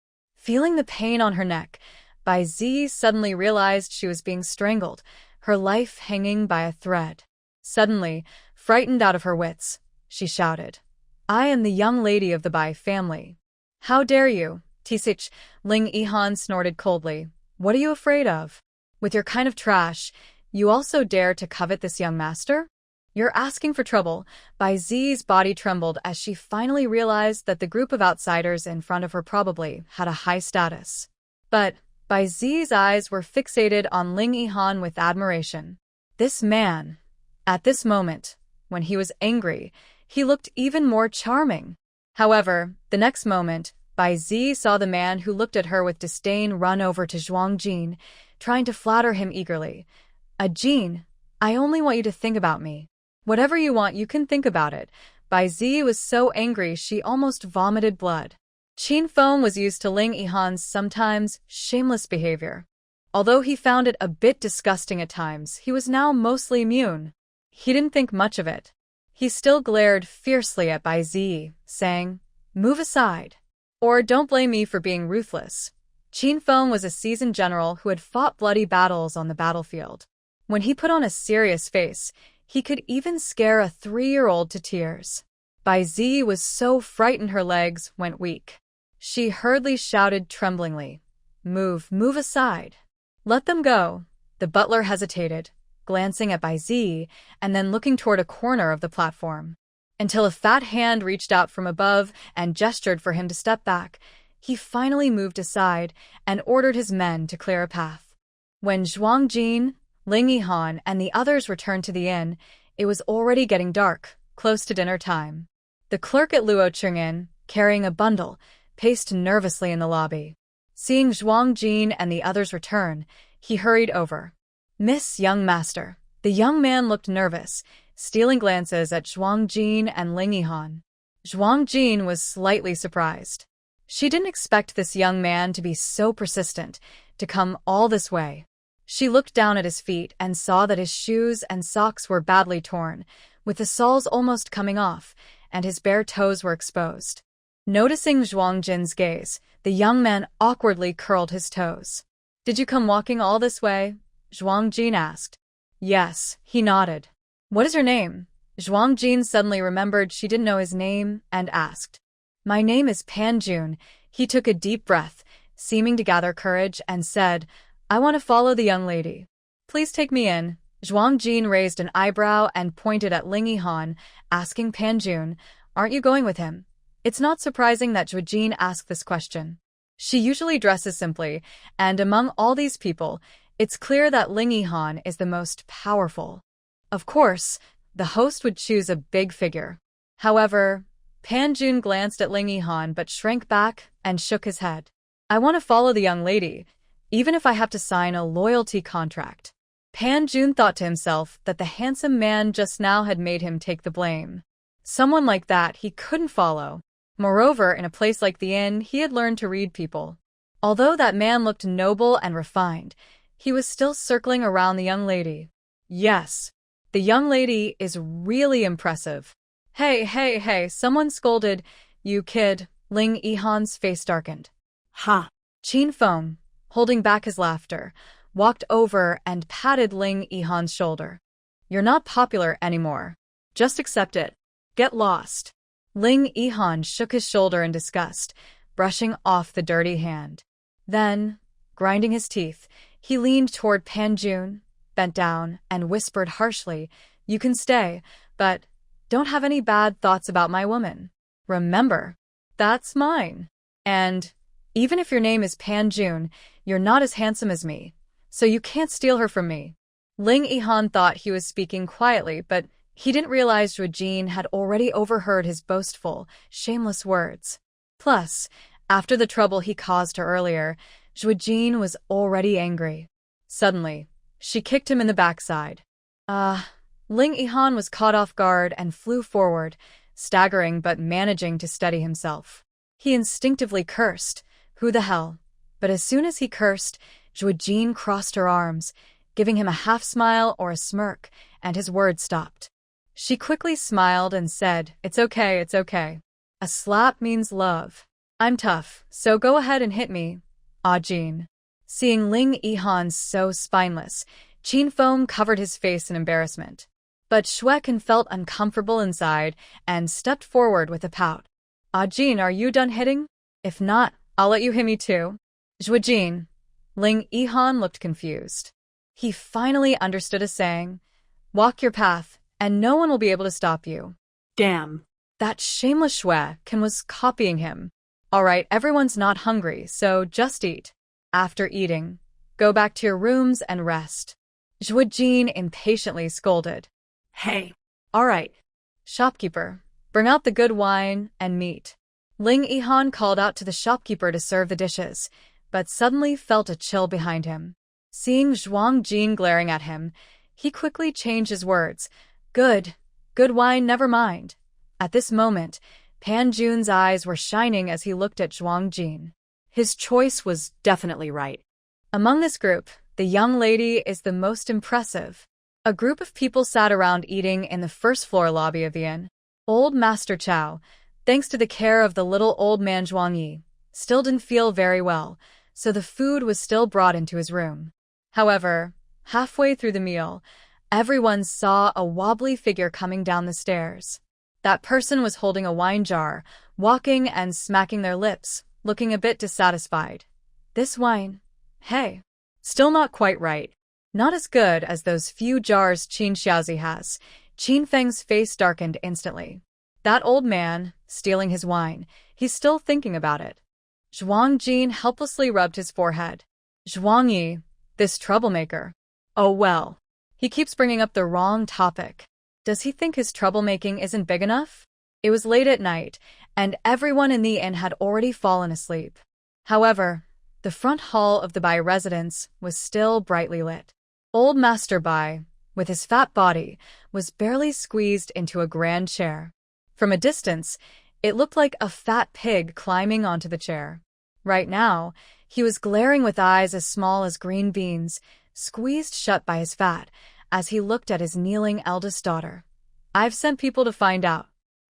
Feeling the pain on her neck, Bai Zi suddenly realized she was being strangled, her life hanging by a thread. Suddenly, frightened out of her wits, she shouted, "I am the young lady of the Bai family." "How dare you, Tisich?" Ling Yihan snorted coldly. "What are you afraid of? With your kind of trash, you also dare to covet this young master? You're asking for trouble." Bai Zi's body trembled as she finally realized that the group of outsiders in front of her probably had a high status. But Bai Zi's eyes were fixated on Ling Yihan with admiration. This man, at this moment, when he was angry, he looked even more charming. However, the next moment, Bai Zi saw the man who looked at her with disdain run over to Zhuang Jin, trying to flatter him eagerly. "Jin, I only want you to think about me. Whatever you want, you can think about it." Bai Zi was so angry she almost vomited blood. Qin Feng was used to Ling Yihan's sometimes shameless behavior. Although he found it a bit disgusting at times, he was now mostly immune. He didn't think much of it. He still glared fiercely at Bai Zi, saying, "Move aside. Or don't blame me for being ruthless." Qin Feng was a seasoned general who had fought bloody battles on the battlefield. When he put on a serious face, he could even scare a 3-year-old to tears. Bai Zi was so frightened her legs went weak. She hurriedly shouted tremblingly, move aside. "Let them go." The butler hesitated, glancing at Bai Zi and then looking toward a corner of the platform. Until a fat hand reached out from above and gestured for him to step back, he finally moved aside and ordered his men to clear a path. When Zhuang Jin, Ling Yihan, and the others returned to the inn, it was already getting dark, close to dinner time. The clerk at Luo Cheng'an, carrying a bundle, paced nervously in the lobby. Seeing Zhuang Jin and the others return, he hurried over. "Miss Young Master." The young man looked nervous, stealing glances at Zhuang Jin and Ling Yihan. Zhuang Jin was slightly surprised. She didn't expect this young man to be so persistent, to come all this way. She looked down at his feet and saw that his shoes and socks were badly torn, with the soles almost coming off, and his bare toes were exposed. Noticing Zhuang Jin's gaze, the young man awkwardly curled his toes. "Did you come walking all this way?" Zhuang Jin asked. "Yes," he nodded. "What is your name?" Zhuang Jin suddenly remembered she didn't know his name and asked. "My name is Pan Jun." He took a deep breath, seeming to gather courage, and said, "I want to follow the young lady. Please take me in." Zhuang Jin raised an eyebrow and pointed at Ling Yihan, asking Pan Jun, "Aren't you going with him?" It's not surprising that Zhuang Jin asked this question. She usually dresses simply, and among all these people, it's clear that Ling Yihan is the most powerful. Of course, the host would choose a big figure. However, Pan Jun glanced at Ling Yihan but shrank back and shook his head. "I want to follow the young lady, even if I have to sign a loyalty contract." Pan Jun thought to himself that the handsome man just now had made him take the blame. Someone like that he couldn't follow. Moreover, in a place like the inn, he had learned to read people. Although that man looked noble and refined, he was still circling around the young lady. Yes, the young lady is really impressive. Hey, someone scolded. "You kid." Ling Yihan's face darkened.
Ha!
Qin Feng, holding back his laughter, walked over and patted Ling Yihan's shoulder. "You're not popular anymore. Just accept it. Get lost." Ling Yihan shook his shoulder in disgust, brushing off the dirty hand. Then, grinding his teeth, he leaned toward Pan Jun, bent down, and whispered harshly, "You can stay, but don't have any bad thoughts about my woman. Remember, that's mine. And even if your name is Pan Jun, you're not as handsome as me, so you can't steal her from me." Ling Yihan thought he was speaking quietly, but he didn't realize Zhuang Jin had already overheard his boastful, shameless words. Plus, after the trouble he caused her earlier, Zhuang Jin was already angry. Suddenly, she kicked him in the backside. Ling Yihan was caught off guard and flew forward, staggering but managing to steady himself. He instinctively cursed, "Who the hell?" But as soon as he cursed, Zhuang Jin crossed her arms, giving him a half-smile or a smirk, and his words stopped. She quickly smiled and said, It's okay. A slap means love. I'm tough, so go ahead and hit me. Ah Jin. Seeing Ling Yihan so spineless, Qin Foam covered his face in embarrassment. But Shuekin felt uncomfortable inside and stepped forward with a pout. Ah Jin, are you done hitting? If not, I'll let you hit me too. Zhuajin. Ling Yihan looked confused. He finally understood a saying. Walk your path, and no one will be able to stop you.
Damn.
That shameless Shuekin was copying him. Alright, everyone's not hungry, so just eat. After eating, go back to your rooms and rest. Zhuajin impatiently scolded.
Hey.
Alright. Shopkeeper, bring out the good wine and meat. Ling Yihan called out to the shopkeeper to serve the dishes, but suddenly felt a chill behind him. Seeing Zhuang glaring at him, he quickly changed his words. Good wine, never mind. At this moment, Pan Jun's eyes were shining as he looked at Zhuang.
His choice was definitely right.
Among this group, the young lady is the most impressive. A group of people sat around eating in the first floor lobby of the inn. Old Master Chow, thanks to the care of the little old man Zhuangyi, still didn't feel very well, so the food was still brought into his room. However, halfway through the meal, everyone saw a wobbly figure coming down the stairs. That person was holding a wine jar, walking and smacking their lips, looking a bit dissatisfied. This wine? Hey. Still not quite right. Not as good as those few jars Qin Xiaozi has. Qin Feng's face darkened instantly. That old man, stealing his wine, he's still thinking about it. Zhuang helplessly rubbed his forehead. Zhuangyi, this troublemaker. Oh well. He keeps bringing up the wrong topic. Does he think his troublemaking isn't big enough? It was late at night, and everyone in the inn had already fallen asleep. However, the front hall of the Bai residence was still brightly lit. Old Master Bai, with his fat body, was barely squeezed into a grand chair. From a distance, it looked like a fat pig climbing onto the chair. Right now, he was glaring with eyes as small as green beans, squeezed shut by his fat, as he looked at his kneeling eldest daughter. I've sent people to find out.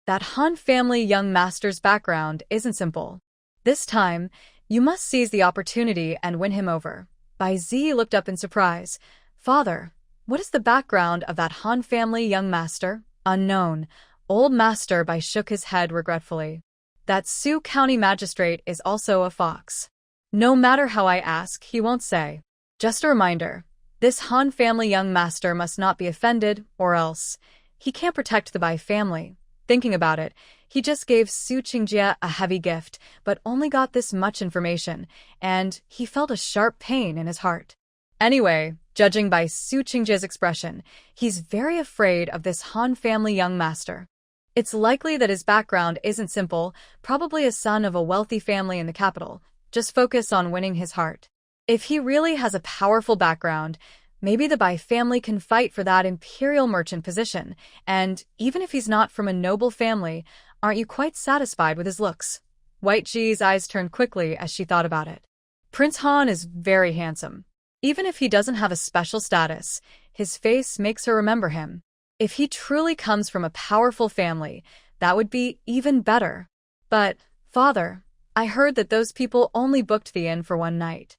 That Han family young master's background isn't simple. This time, you must seize the opportunity and win him over. Bai Zi looked up in surprise. Father, what is the background of that Han family young master? Unknown. Old Master Bai shook his head regretfully. That Sioux County magistrate is also a fox. No matter how I ask, he won't say. Just a reminder. This Han family young master must not be offended, or else. He can't protect the Bai family. Thinking about it, he just gave Su Qingjie a heavy gift, but only got this much information, and he felt a sharp pain in his heart. Anyway, judging by Su Qingjie's expression, he's very afraid of this Han family young master. It's likely that his background isn't simple, probably a son of a wealthy family in the capital. Just focus on winning his heart. If he really has a powerful background, maybe the Bai family can fight for that imperial merchant position, and even if he's not from a noble family, aren't you quite satisfied with his looks? White Ji's eyes turned quickly as she thought about it. Prince Han is very handsome. Even if he doesn't have a special status, his face makes her remember him. If he truly comes from a powerful family, that would be even better. But, Father, I heard that those people only booked the inn for one night.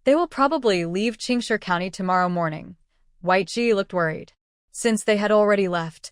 They will probably leave Qingshi County tomorrow morning. White Ji looked worried. Since they had already left,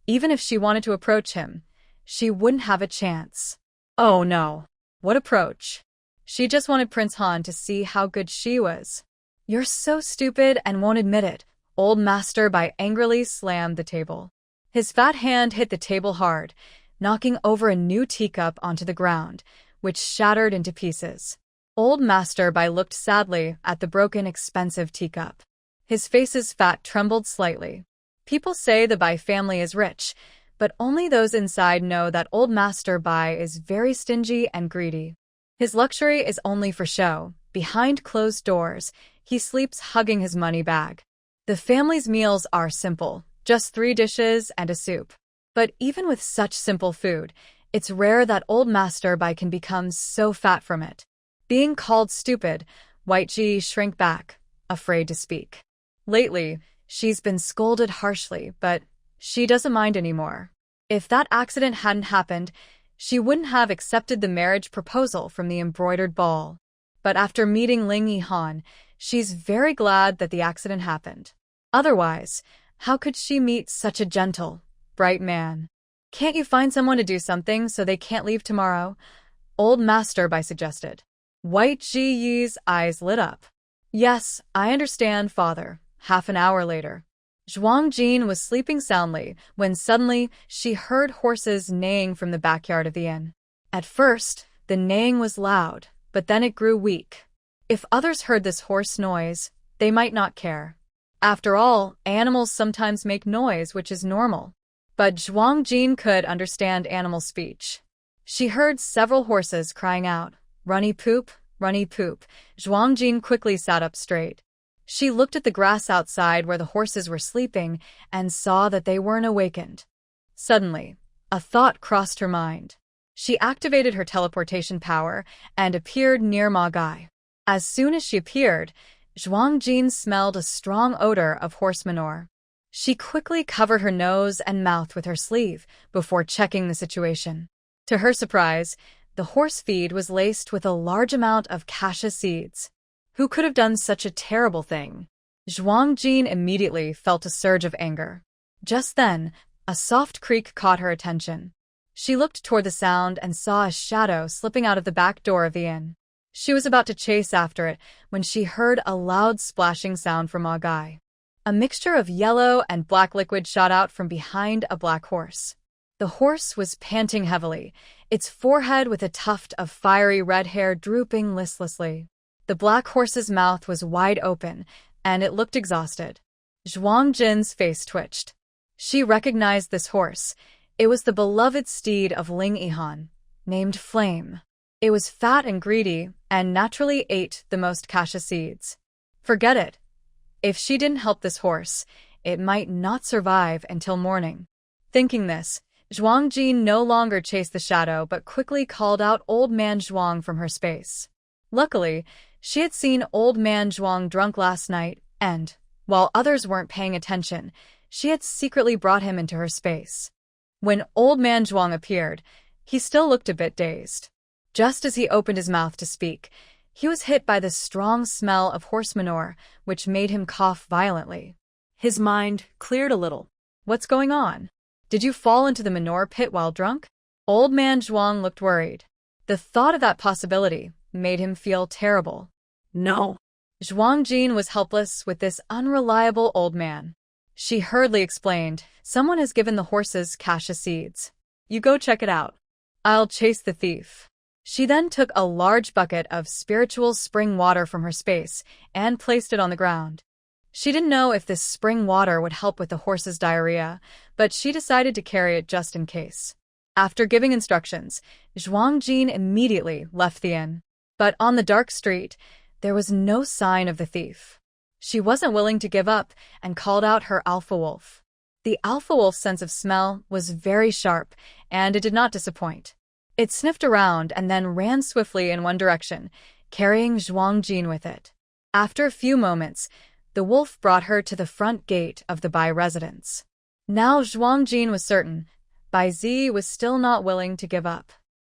even if she wanted to approach him, she wouldn't have a chance. Oh no. What approach? She just wanted Prince Han to see how good she was. You're so stupid and won't admit it. Old Master Bai angrily slammed the table. His fat hand hit the table hard, knocking over a new teacup onto the ground, which shattered into pieces. Old Master Bai looked sadly at the broken, expensive teacup. His face's fat trembled slightly. People say the Bai family is rich, but only those inside know that Old Master Bai is very stingy and greedy. His luxury is only for show. Behind closed doors, he sleeps hugging his money bag. The family's meals are simple, just 3 dishes and a soup. But even with such simple food, it's rare that Old Master Bai can become so fat from it. Being called stupid, White Ji shrank back, afraid to speak. Lately, she's been scolded harshly, but she doesn't mind anymore. If that accident hadn't happened, She wouldn't have accepted the marriage proposal from the embroidered ball. But after meeting Ling Yihan, she's very glad that the accident happened. Otherwise, how could she meet such a gentle, bright man? Can't you find someone to do something so they can't leave tomorrow? Old Master Bai suggested. White Ji Yi's eyes lit up. Yes, I understand, father. Half an hour later. Zhuang Jin was sleeping soundly when suddenly she heard horses neighing from the backyard of the inn. At first, the neighing was loud, but then it grew weak. If others heard this hoarse noise, they might not care. After all, animals sometimes make noise, which is normal. But Zhuang Jin could understand animal speech. She heard several horses crying out, "Runny poop, runny poop." Zhuang Jin quickly sat up straight. She looked at the grass outside where the horses were sleeping and saw that they weren't awakened. Suddenly, a thought crossed her mind. She activated her teleportation power and appeared near Ma Gai. As soon as she appeared, Zhuang Jin smelled a strong odor of horse manure. She quickly covered her nose and mouth with her sleeve before checking the situation. To her surprise, the horse feed was laced with a large amount of cassia seeds. Who could have done such a terrible thing? Zhuang Jin immediately felt a surge of anger. Just then, a soft creak caught her attention. She looked toward the sound and saw a shadow slipping out of the back door of the inn. She was about to chase after it when she heard a loud splashing sound from Ma Gai. A mixture of yellow and black liquid shot out from behind a black horse. The horse was panting heavily, its forehead with a tuft of fiery red hair drooping listlessly. The black horse's mouth was wide open, and it looked exhausted. Zhuang Jin's face twitched. She recognized this horse. It was the beloved steed of Ling Yihan, named Flame. It was fat and greedy, and naturally ate the most cassia seeds. Forget it. If she didn't help this horse, it might not survive until morning. Thinking this, Zhuang Jin no longer chased the shadow but quickly called out Old Man Zhuang from her space. Luckily, she had seen Old Man Zhuang drunk last night and, while others weren't paying attention, she had secretly brought him into her space. When Old Man Zhuang appeared, he still looked a bit dazed. Just as he opened his mouth to speak, he was hit by the strong smell of horse manure, which made him cough violently. His mind cleared a little. What's going on? Did you fall into the manure pit while drunk? Old Man Zhuang looked worried. The thought of that possibility made him feel terrible. No. Zhuang Jin was helpless with this unreliable old man. She hurriedly explained, "Someone has given the horses cassia seeds. You go check it out. I'll chase the thief." She then took a large bucket of spiritual spring water from her space and placed it on the ground. She didn't know if this spring water would help with the horse's diarrhea, but she decided to carry it just in case. After giving instructions, Zhuang Jin immediately left the inn. But on the dark street, there was no sign of the thief. She wasn't willing to give up and called out her alpha wolf. The alpha wolf's sense of smell was very sharp, and it did not disappoint. It sniffed around and then ran swiftly in one direction, carrying Zhuang Jin with it. After a few moments, the wolf brought her to the front gate of the Bai residence. Now Zhuang Jin was certain Bai Zi was still not willing to give up.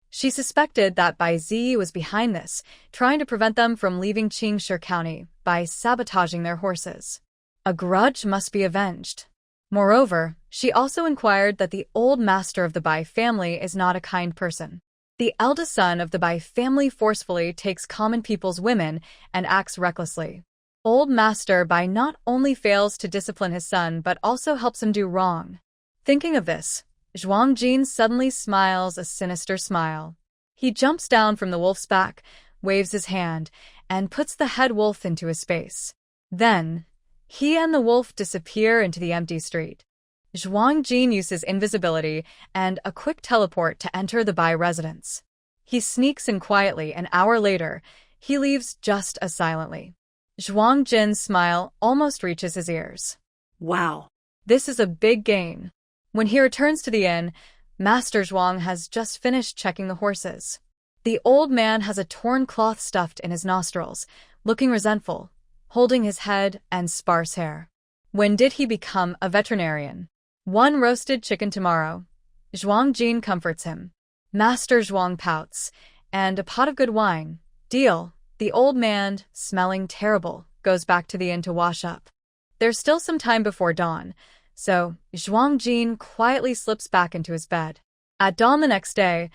She suspected that Bai Zi was behind this, trying to prevent them from leaving Qingshi County by sabotaging their horses. A grudge must be avenged. Moreover, she also inquired that the old master of the Bai family is not a kind person. The eldest son of the Bai family forcefully takes common people's women and acts recklessly. Old Master Bai not only fails to discipline his son but also helps him do wrong. Thinking of this, Zhuang Jin suddenly smiles a sinister smile. He jumps down from the wolf's back, waves his hand, and puts the head wolf into his space. Then, he and the wolf disappear into the empty street. Zhuang Jin uses invisibility and a quick teleport to enter the Bai residence. He sneaks in quietly. An hour later, he leaves just as silently. Zhuang Jin's smile almost reaches his ears. Wow. This is a big gain. When he returns to the inn, Master Zhuang has just finished checking the horses. The old man has a torn cloth stuffed in his nostrils, looking resentful, holding his head and sparse hair. When did he become a veterinarian? One roasted chicken tomorrow. Zhuang Jin comforts him. Master Zhuang pouts. And a pot of good wine. Deal. The old man, smelling terrible, goes back to the inn to wash up. There's still some time before dawn, so Zhuang Jin quietly slips back into his bed. At dawn the next day,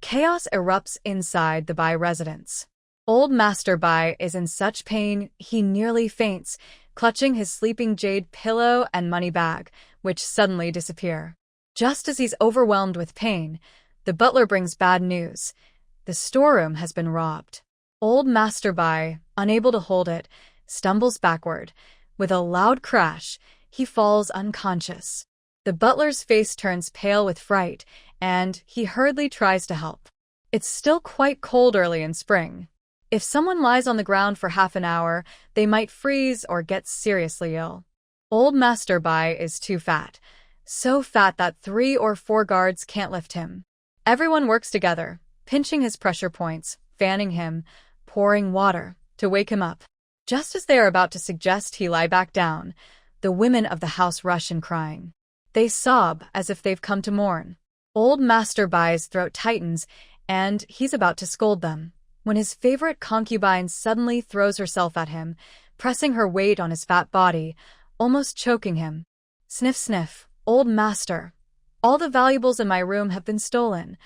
chaos erupts inside the Bai residence. Old Master Bai is in such pain he nearly faints, clutching his sleeping jade pillow and money bag, which suddenly disappear. Just as he's overwhelmed with pain, the butler brings bad news. The storeroom has been robbed. Old Master Bai, unable to hold it, stumbles backward. With a loud crash, he falls unconscious. The butler's face turns pale with fright, and he hurriedly tries to help. It's still quite cold early in spring. If someone lies on the ground for half an hour, they might freeze or get seriously ill. Old Master Bai is too fat. So fat that 3 or 4 guards can't lift him. Everyone works together, pinching his pressure points, fanning him, pouring water to wake him up. Just as they are about to suggest he lie back down, the women of the house rush in crying. They sob as if they've come to mourn. Old Master Bai's throat tightens, and he's about to scold them, when his favorite concubine suddenly throws herself at him, pressing her weight on his fat body, almost choking him. Sniff, sniff. Old Master. All the valuables in my room have been stolen.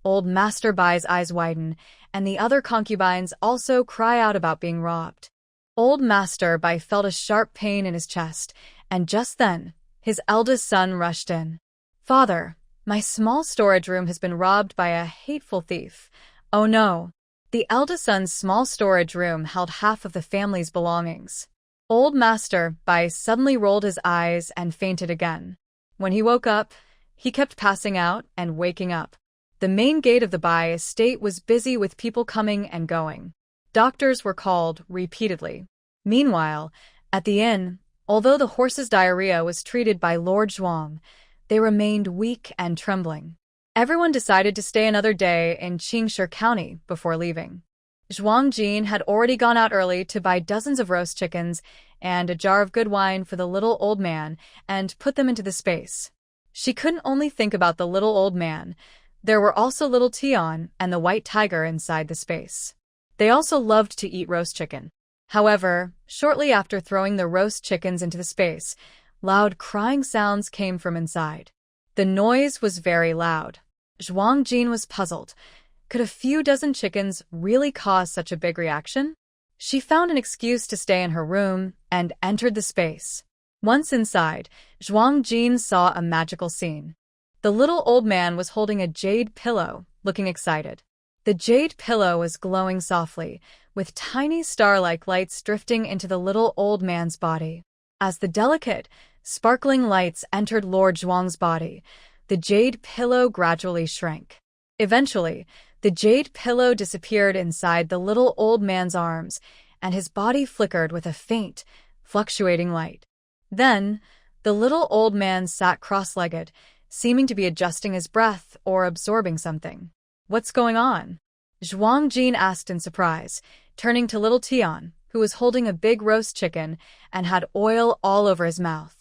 Old Master Bai's eyes widen, and the other concubines also cry out about being robbed. Old Master Bai felt a sharp pain in his chest, and just then, his eldest son rushed in. Father, my small storage room has been robbed by a hateful thief. Oh no. The eldest son's small storage room held half of the family's belongings. Old Master Bai suddenly rolled his eyes and fainted again. When he woke up, he kept passing out and waking up. The main gate of the Bai estate was busy with people coming and going. Doctors were called repeatedly. Meanwhile, at the inn, although the horse's diarrhea was treated by Lord Zhuang, they remained weak and trembling. Everyone decided to stay another day in Qingshi County before leaving. Zhuang Jin had already gone out early to buy dozens of roast chickens and a jar of good wine for the little old man and put them into the space. She couldn't only think about the little old man. There were also little Tian and the white tiger inside the space. They also loved to eat roast chicken. However, shortly after throwing the roast chickens into the space, loud crying sounds came from inside. The noise was very loud. Zhuang Jin was puzzled. Could a few dozen chickens really cause such a big reaction? She found an excuse to stay in her room and entered the space. Once inside, Zhuang Jin saw a magical scene. The little old man was holding a jade pillow, looking excited. The jade pillow was glowing softly, with tiny star-like lights drifting into the little old man's body. As the delicate, sparkling lights entered Lord Zhuang's body, the jade pillow gradually shrank. Eventually, the jade pillow disappeared inside the little old man's arms, and his body flickered with a faint, fluctuating light. Then, the little old man sat cross-legged, seeming to be adjusting his breath or absorbing something. What's going on? Zhuang Jin asked in surprise, turning to little Tian, who was holding a big roast chicken and had oil all over his mouth.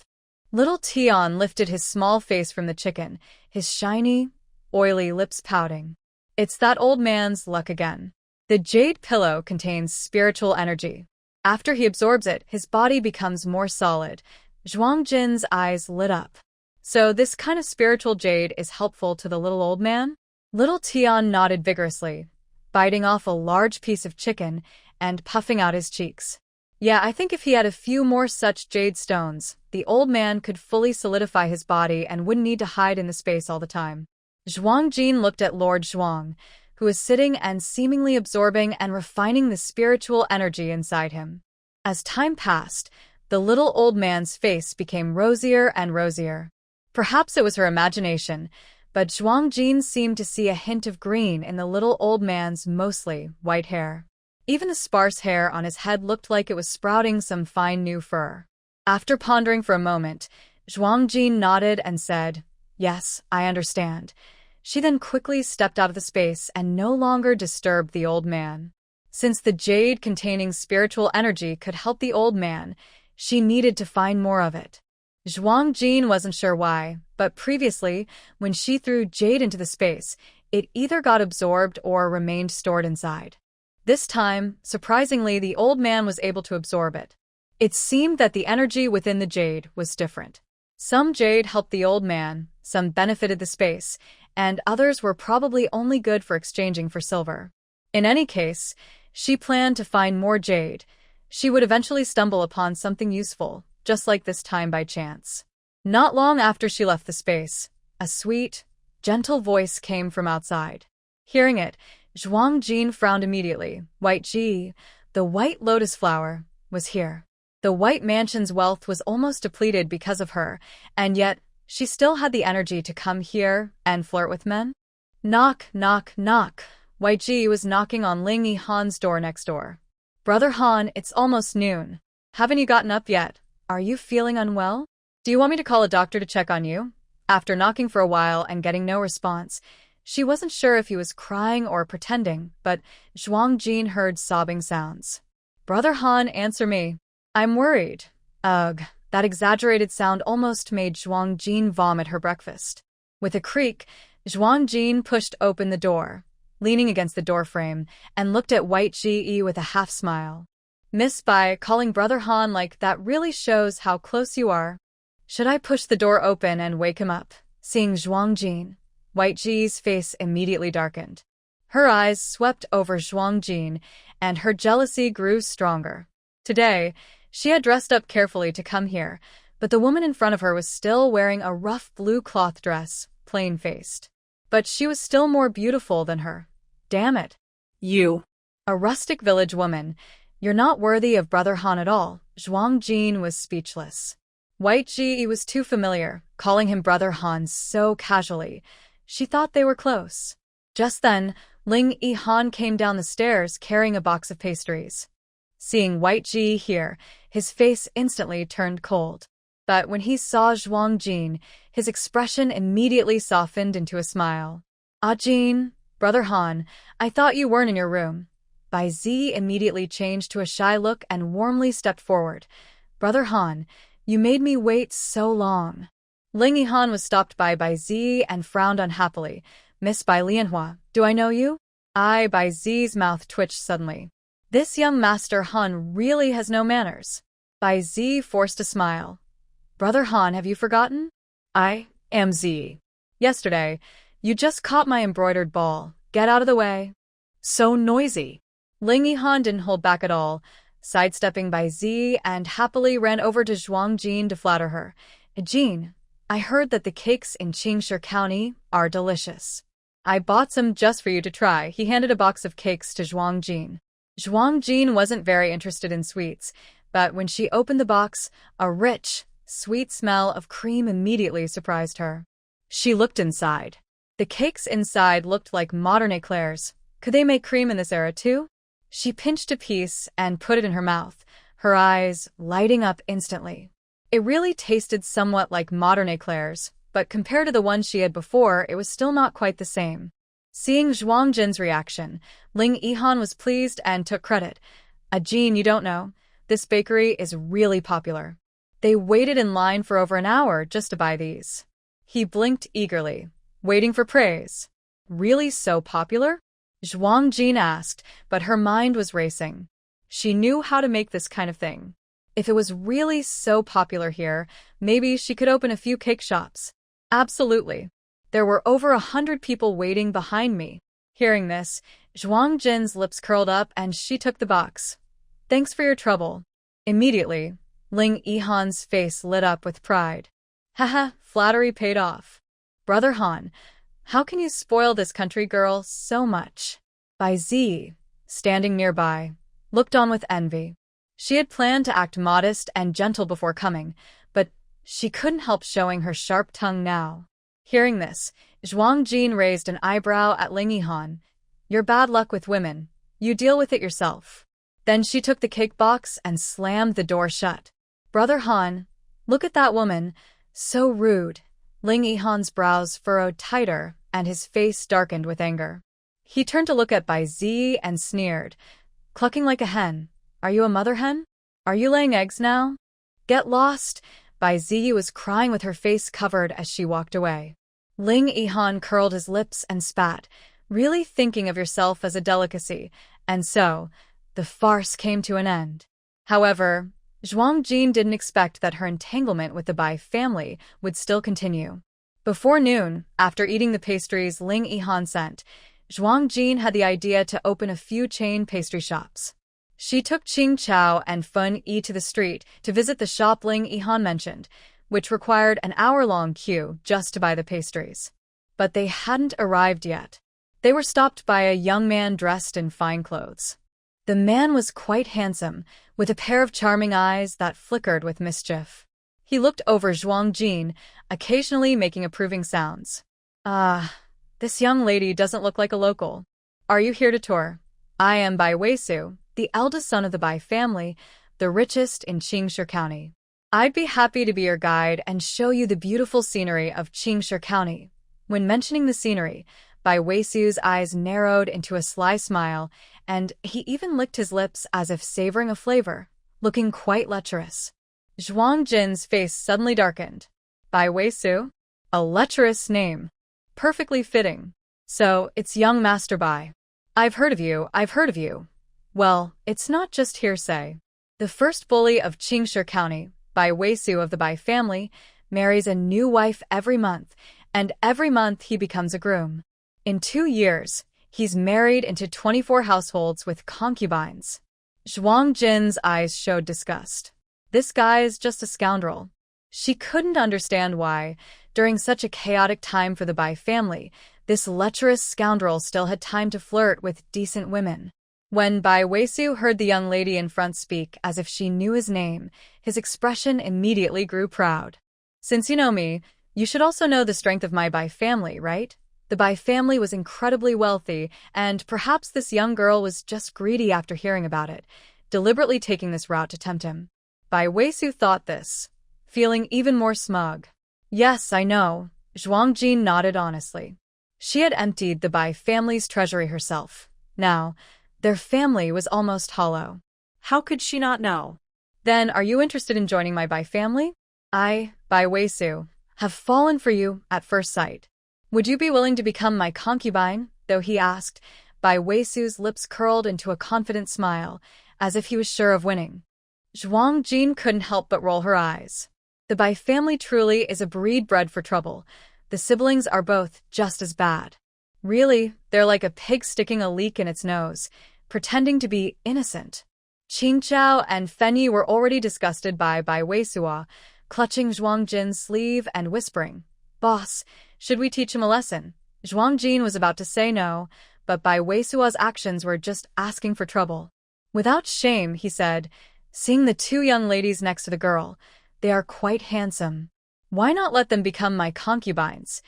Little Tian lifted his small face from the chicken, his shiny, oily lips pouting. It's that old man's luck again. The jade pillow contains spiritual energy. After he absorbs it, his body becomes more solid. Zhuang Jin's eyes lit up. So this kind of spiritual jade is helpful to the little old man? Little Tian nodded vigorously, biting off a large piece of chicken and puffing out his cheeks. Yeah, I think if he had a few more such jade stones, the old man could fully solidify his body and wouldn't need to hide in the space all the time. Zhuang Jin looked at Lord Zhuang, who was sitting and seemingly absorbing and refining the spiritual energy inside him. As time passed, the little old man's face became rosier and rosier. Perhaps it was her imagination, but Zhuang Jin seemed to see a hint of green in the little old man's mostly white hair. Even the sparse hair on his head looked like it was sprouting some fine new fur. After pondering for a moment, Zhuang Jin nodded and said, "Yes, I understand." She then quickly stepped out of the space and no longer disturbed the old man. Since the jade containing spiritual energy could help the old man, she needed to find more of it. Zhuang Jin wasn't sure why, but previously, when she threw jade into the space, It either got absorbed or remained stored inside. This time, surprisingly, the old man was able to absorb it. It seemed that the energy within the jade was different. Some jade helped the old man, some benefited the space, and others were probably only good for exchanging for silver. In any case, she planned to find more jade. She would eventually stumble upon something useful, just like this time by chance. Not long after she left the space, a sweet, gentle voice came from outside. Hearing it, Zhuang Jin frowned immediately. White Ji, the white lotus flower, was here. The white mansion's wealth was almost depleted because of her, and yet she still had the energy to come here and flirt with men. Knock, knock, knock. White Ji was knocking on Ling Yihan's door next door. Brother Han, it's almost noon. Haven't you gotten up yet? Are you feeling unwell? Do you want me to call a doctor to check on you? After knocking for a while and getting no response, she wasn't sure if he was crying or pretending, but Zhuang Jin heard sobbing sounds. Brother Han, answer me. I'm worried. Ugh, that exaggerated sound almost made Zhuang Jin vomit her breakfast. With a creak, Zhuang Jin pushed open the door, leaning against the doorframe, and looked at White Ji with a half-smile. Miss Bai, calling Brother Han like that really shows how close you are. Should I push the door open and wake him up? Seeing Zhuang Jin, White Ji's face immediately darkened. Her eyes swept over Zhuang Jin, and her jealousy grew stronger. Today, she had dressed up carefully to come here, but the woman in front of her was still wearing a rough blue cloth dress, plain-faced. But she was still more beautiful than her. Damn it. You. A rustic village woman. You're not worthy of Brother Han at all. Zhuang Jin was speechless. White Ji was too familiar, calling him Brother Han so casually. She thought they were close. Just then, Ling Yihan came down the stairs carrying a box of pastries. Seeing White Ji here, his face instantly turned cold. But when he saw Zhuang Jin, his expression immediately softened into a smile. Ah Jin, Brother Han, I thought you weren't in your room. Bai Zi immediately changed to a shy look and warmly stepped forward. Brother Han, you made me wait so long. Ling Yihan was stopped by Bai Zi and frowned unhappily. Miss Bai Lianhua, do I know you? Bai Zi's mouth twitched suddenly. This young Master Han really has no manners. Bai Zi forced a smile. Brother Han, have you forgotten? I am Zi. Yesterday, you just caught my embroidered ball. Get out of the way. So noisy. Ling Yihan didn't hold back at all, sidestepping Bai Zi and happily ran over to Zhuang Jin to flatter her. Jin, I heard that the cakes in Qingshi County are delicious. I bought some just for you to try. He handed a box of cakes to Zhuang Jin. Zhuang Jin wasn't very interested in sweets, but when she opened the box, a rich, sweet smell of cream immediately surprised her. She looked inside. The cakes inside looked like modern eclairs. Could they make cream in this era too? She pinched a piece and put it in her mouth, her eyes lighting up instantly. It really tasted somewhat like modern eclairs, but compared to the ones she had before, it was still not quite the same. Seeing Zhuang Jin's reaction, Ling Yihan was pleased and took credit. Jin, you don't know, this bakery is really popular. They waited in line for over an hour just to buy these. He blinked eagerly, waiting for praise. Really so popular? Zhuang Jin asked, but her mind was racing. She knew how to make this kind of thing. If it was really so popular here, maybe she could open a few cake shops. Absolutely. There were over 100 people waiting behind me. Hearing this, Zhuang Jin's lips curled up and she took the box. Thanks for your trouble. Immediately, Ling Yihan's face lit up with pride. Haha, flattery paid off. Brother Han, how can you spoil this country girl so much? Bai Zi, standing nearby, looked on with envy. She had planned to act modest and gentle before coming, but she couldn't help showing her sharp tongue now. Hearing this, Zhuang Jin raised an eyebrow at Ling Yihan. You're bad luck with women. You deal with it yourself. Then she took the cake box and slammed the door shut. Brother Han, look at that woman. So rude. Ling Yihan's brows furrowed tighter and his face darkened with anger. He turned to look at Bai Zi and sneered, clucking like a hen. Are you a mother hen? Are you laying eggs now? Get lost. Bai Zi was crying with her face covered as she walked away. Ling Yihan curled his lips and spat, really thinking of yourself as a delicacy, and so, the farce came to an end. However, Zhuang Jin didn't expect that her entanglement with the Bai family would still continue. Before noon, after eating the pastries Ling Yihan sent, Zhuang Jin had the idea to open a few chain pastry shops. She took Qing Chao and Fun Yi to the street to visit the shop Ling Yihan mentioned, which required an hour-long queue just to buy the pastries. But they hadn't arrived yet. They were stopped by a young man dressed in fine clothes. The man was quite handsome, with a pair of charming eyes that flickered with mischief. He looked over Zhuang Jin, occasionally making approving sounds. This young lady doesn't look like a local. Are you here to tour? I am Bai Weisu, the eldest son of the Bai family, the richest in Qingshi County. I'd be happy to be your guide and show you the beautiful scenery of Qingshi County. When mentioning the scenery, Bai Weisu's eyes narrowed into a sly smile, and he even licked his lips as if savoring a flavor, looking quite lecherous. Zhuang Jin's face suddenly darkened. Bai Weisu? A lecherous name. Perfectly fitting. So, it's young Master Bai. I've heard of you. Well, it's not just hearsay. The first bully of Qingshi County, Bai Weisu of the Bai family, marries a new wife every month, and every month he becomes a groom. In 2 years, he's married into 24 households with concubines. Zhuang Jin's eyes showed disgust. This guy is just a scoundrel. She couldn't understand why, during such a chaotic time for the Bai family, this lecherous scoundrel still had time to flirt with decent women. When Bai Weisu heard the young lady in front speak as if she knew his name, his expression immediately grew proud. Since you know me, you should also know the strength of my Bai family, right? The Bai family was incredibly wealthy, and perhaps this young girl was just greedy after hearing about it, deliberately taking this route to tempt him. Bai Weisu thought this, feeling even more smug. Yes, I know, Zhuang Jin nodded honestly. She had emptied the Bai family's treasury herself. Now, their family was almost hollow.
How could she not know?
Then, are you interested in joining my Bai family? I, Bai Weisu, have fallen for you at first sight. Would you be willing to become my concubine? Though he asked, Bai Weisu's lips curled into a confident smile, as if he was sure of winning. Zhuang Jin couldn't help but roll her eyes. The Bai family truly is a breed bred for trouble. The siblings are both just as bad. Really, they're like a pig sticking a leek in its nose, pretending to be innocent. Qingchao and Fenyi were already disgusted by Bai Weisua, clutching Zhuang Jin's sleeve and whispering, Boss, should we teach him a lesson? Zhuang Jin was about to say no, but Bai Weisua's actions were just asking for trouble. Without shame, he said, seeing the 2 young ladies next to the girl, they are quite handsome. Why not let them become my concubines?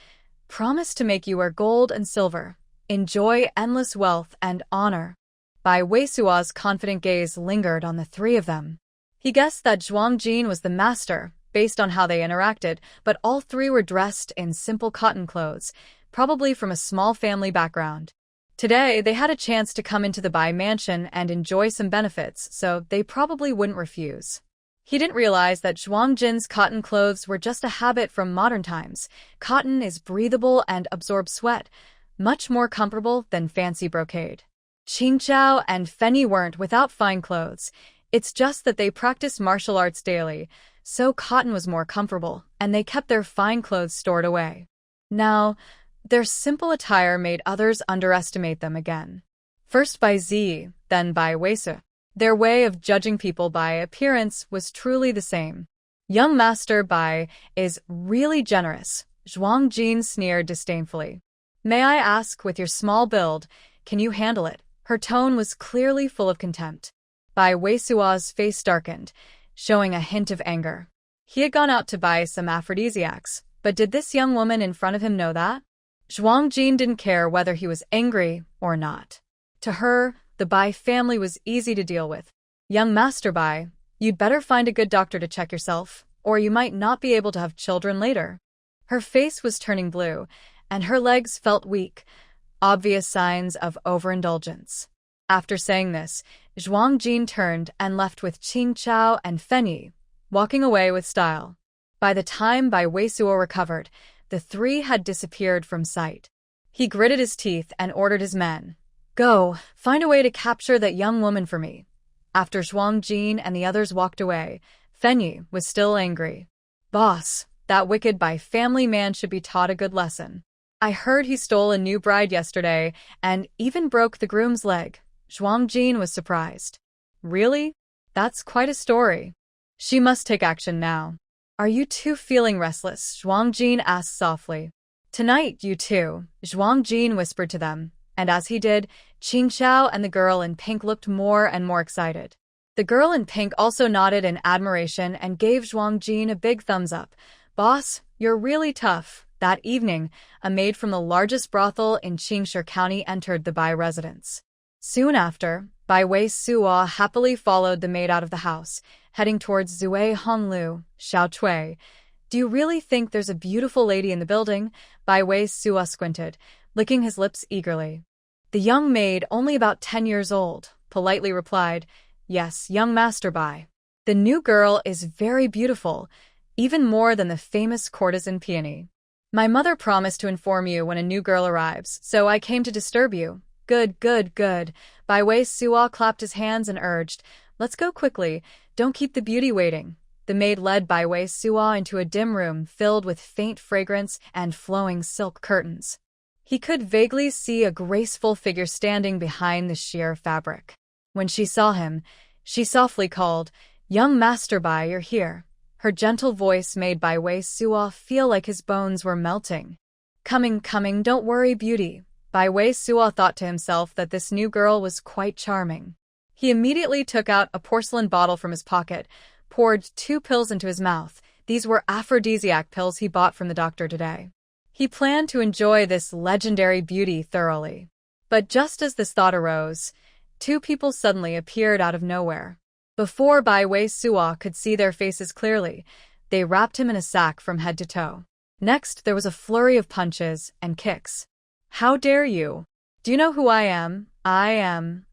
Promise to make you wear gold and silver, enjoy endless wealth and honor. Bai Weisua's confident gaze lingered on the 3 of them. He guessed that Zhuang Jin was the master, based on how they interacted, but all 3 were dressed in simple cotton clothes, probably from a small family background. Today, they had a chance to come into the Bai mansion and enjoy some benefits, so they probably wouldn't refuse. He didn't realize that Zhuang Jin's cotton clothes were just a habit from modern times. Cotton is breathable and absorbs sweat, much more comfortable than fancy brocade. Qingchao and Fenyi weren't without fine clothes. It's just that they practiced martial arts daily, so cotton was more comfortable, and they kept their fine clothes stored away. Now, their simple attire made others underestimate them again. First Bai Zi, then Bai Weisu. Their way of judging people by appearance was truly the same. Young Master Bai is really generous, Zhuang Jin sneered disdainfully. May I ask, with your small build, can you handle it? Her tone was clearly full of contempt. Bai Weisua's face darkened, showing a hint of anger. He had gone out to buy some aphrodisiacs, but did this young woman in front of him know that? Zhuang Jin didn't care whether he was angry or not. To her, the Bai family was easy to deal with. Young Master Bai, you'd better find a good doctor to check yourself, or you might not be able to have children later. Her face was turning blue, and her legs felt weak, obvious signs of overindulgence. After saying this, Zhuang Jin turned and left with Qingchao and Fenyi, walking away with style. By the time Bai Weisuo recovered, the three had disappeared from sight. He gritted his teeth and ordered his men, "Go, find a way to capture that young woman for me." After Zhuang Jin and the others walked away, Fenyi was still angry. "Boss, that wicked by-family man should be taught a good lesson. I heard he stole a new bride yesterday and even broke the groom's leg." Zhuang Jin was surprised. "Really? That's quite a story. She must take action now." "Are you two feeling restless?" Zhuang Jin asked softly. "Tonight, you two," Zhuang Jin whispered to them, and as he did, Qing Xiao and the girl in pink looked more and more excited. The girl in pink also nodded in admiration and gave Zhuang Jin a big thumbs up. "Boss, you're really tough." That evening, a maid from the largest brothel in Qingshi County entered the Bai residence. Soon after, Bai Wei Suo happily followed the maid out of the house, heading towards Zui Honglu, Xiao Cui. "Do you really think there's a beautiful lady in the building?" Bai Wei Suo squinted, licking his lips eagerly. The young maid, only about 10 years old, politely replied, "Yes, young Master Bai. The new girl is very beautiful, even more than the famous courtesan Peony. My mother promised to inform you when a new girl arrives, so I came to disturb you." "Good, good, good." Bai Wei Suo clapped his hands and urged, "Let's go quickly, don't keep the beauty waiting." The maid led Bai Wei Suo into a dim room filled with faint fragrance and flowing silk curtains. He could vaguely see a graceful figure standing behind the sheer fabric. When she saw him, she softly called, "Young Master Bai, you're here." Her gentle voice made Bai Wei Suo feel like his bones were melting. Coming, don't worry, beauty." Bai Wei Suo thought to himself that this new girl was quite charming. He immediately took out a porcelain bottle from his pocket, poured 2 pills into his mouth. These were aphrodisiac pills he bought from the doctor today. He planned to enjoy this legendary beauty thoroughly. But just as this thought arose, 2 people suddenly appeared out of nowhere. Before Bai Wei Suo could see their faces clearly, they wrapped him in a sack from head to toe. Next, there was a flurry of punches and kicks. "How dare you? Do you know who I am? I am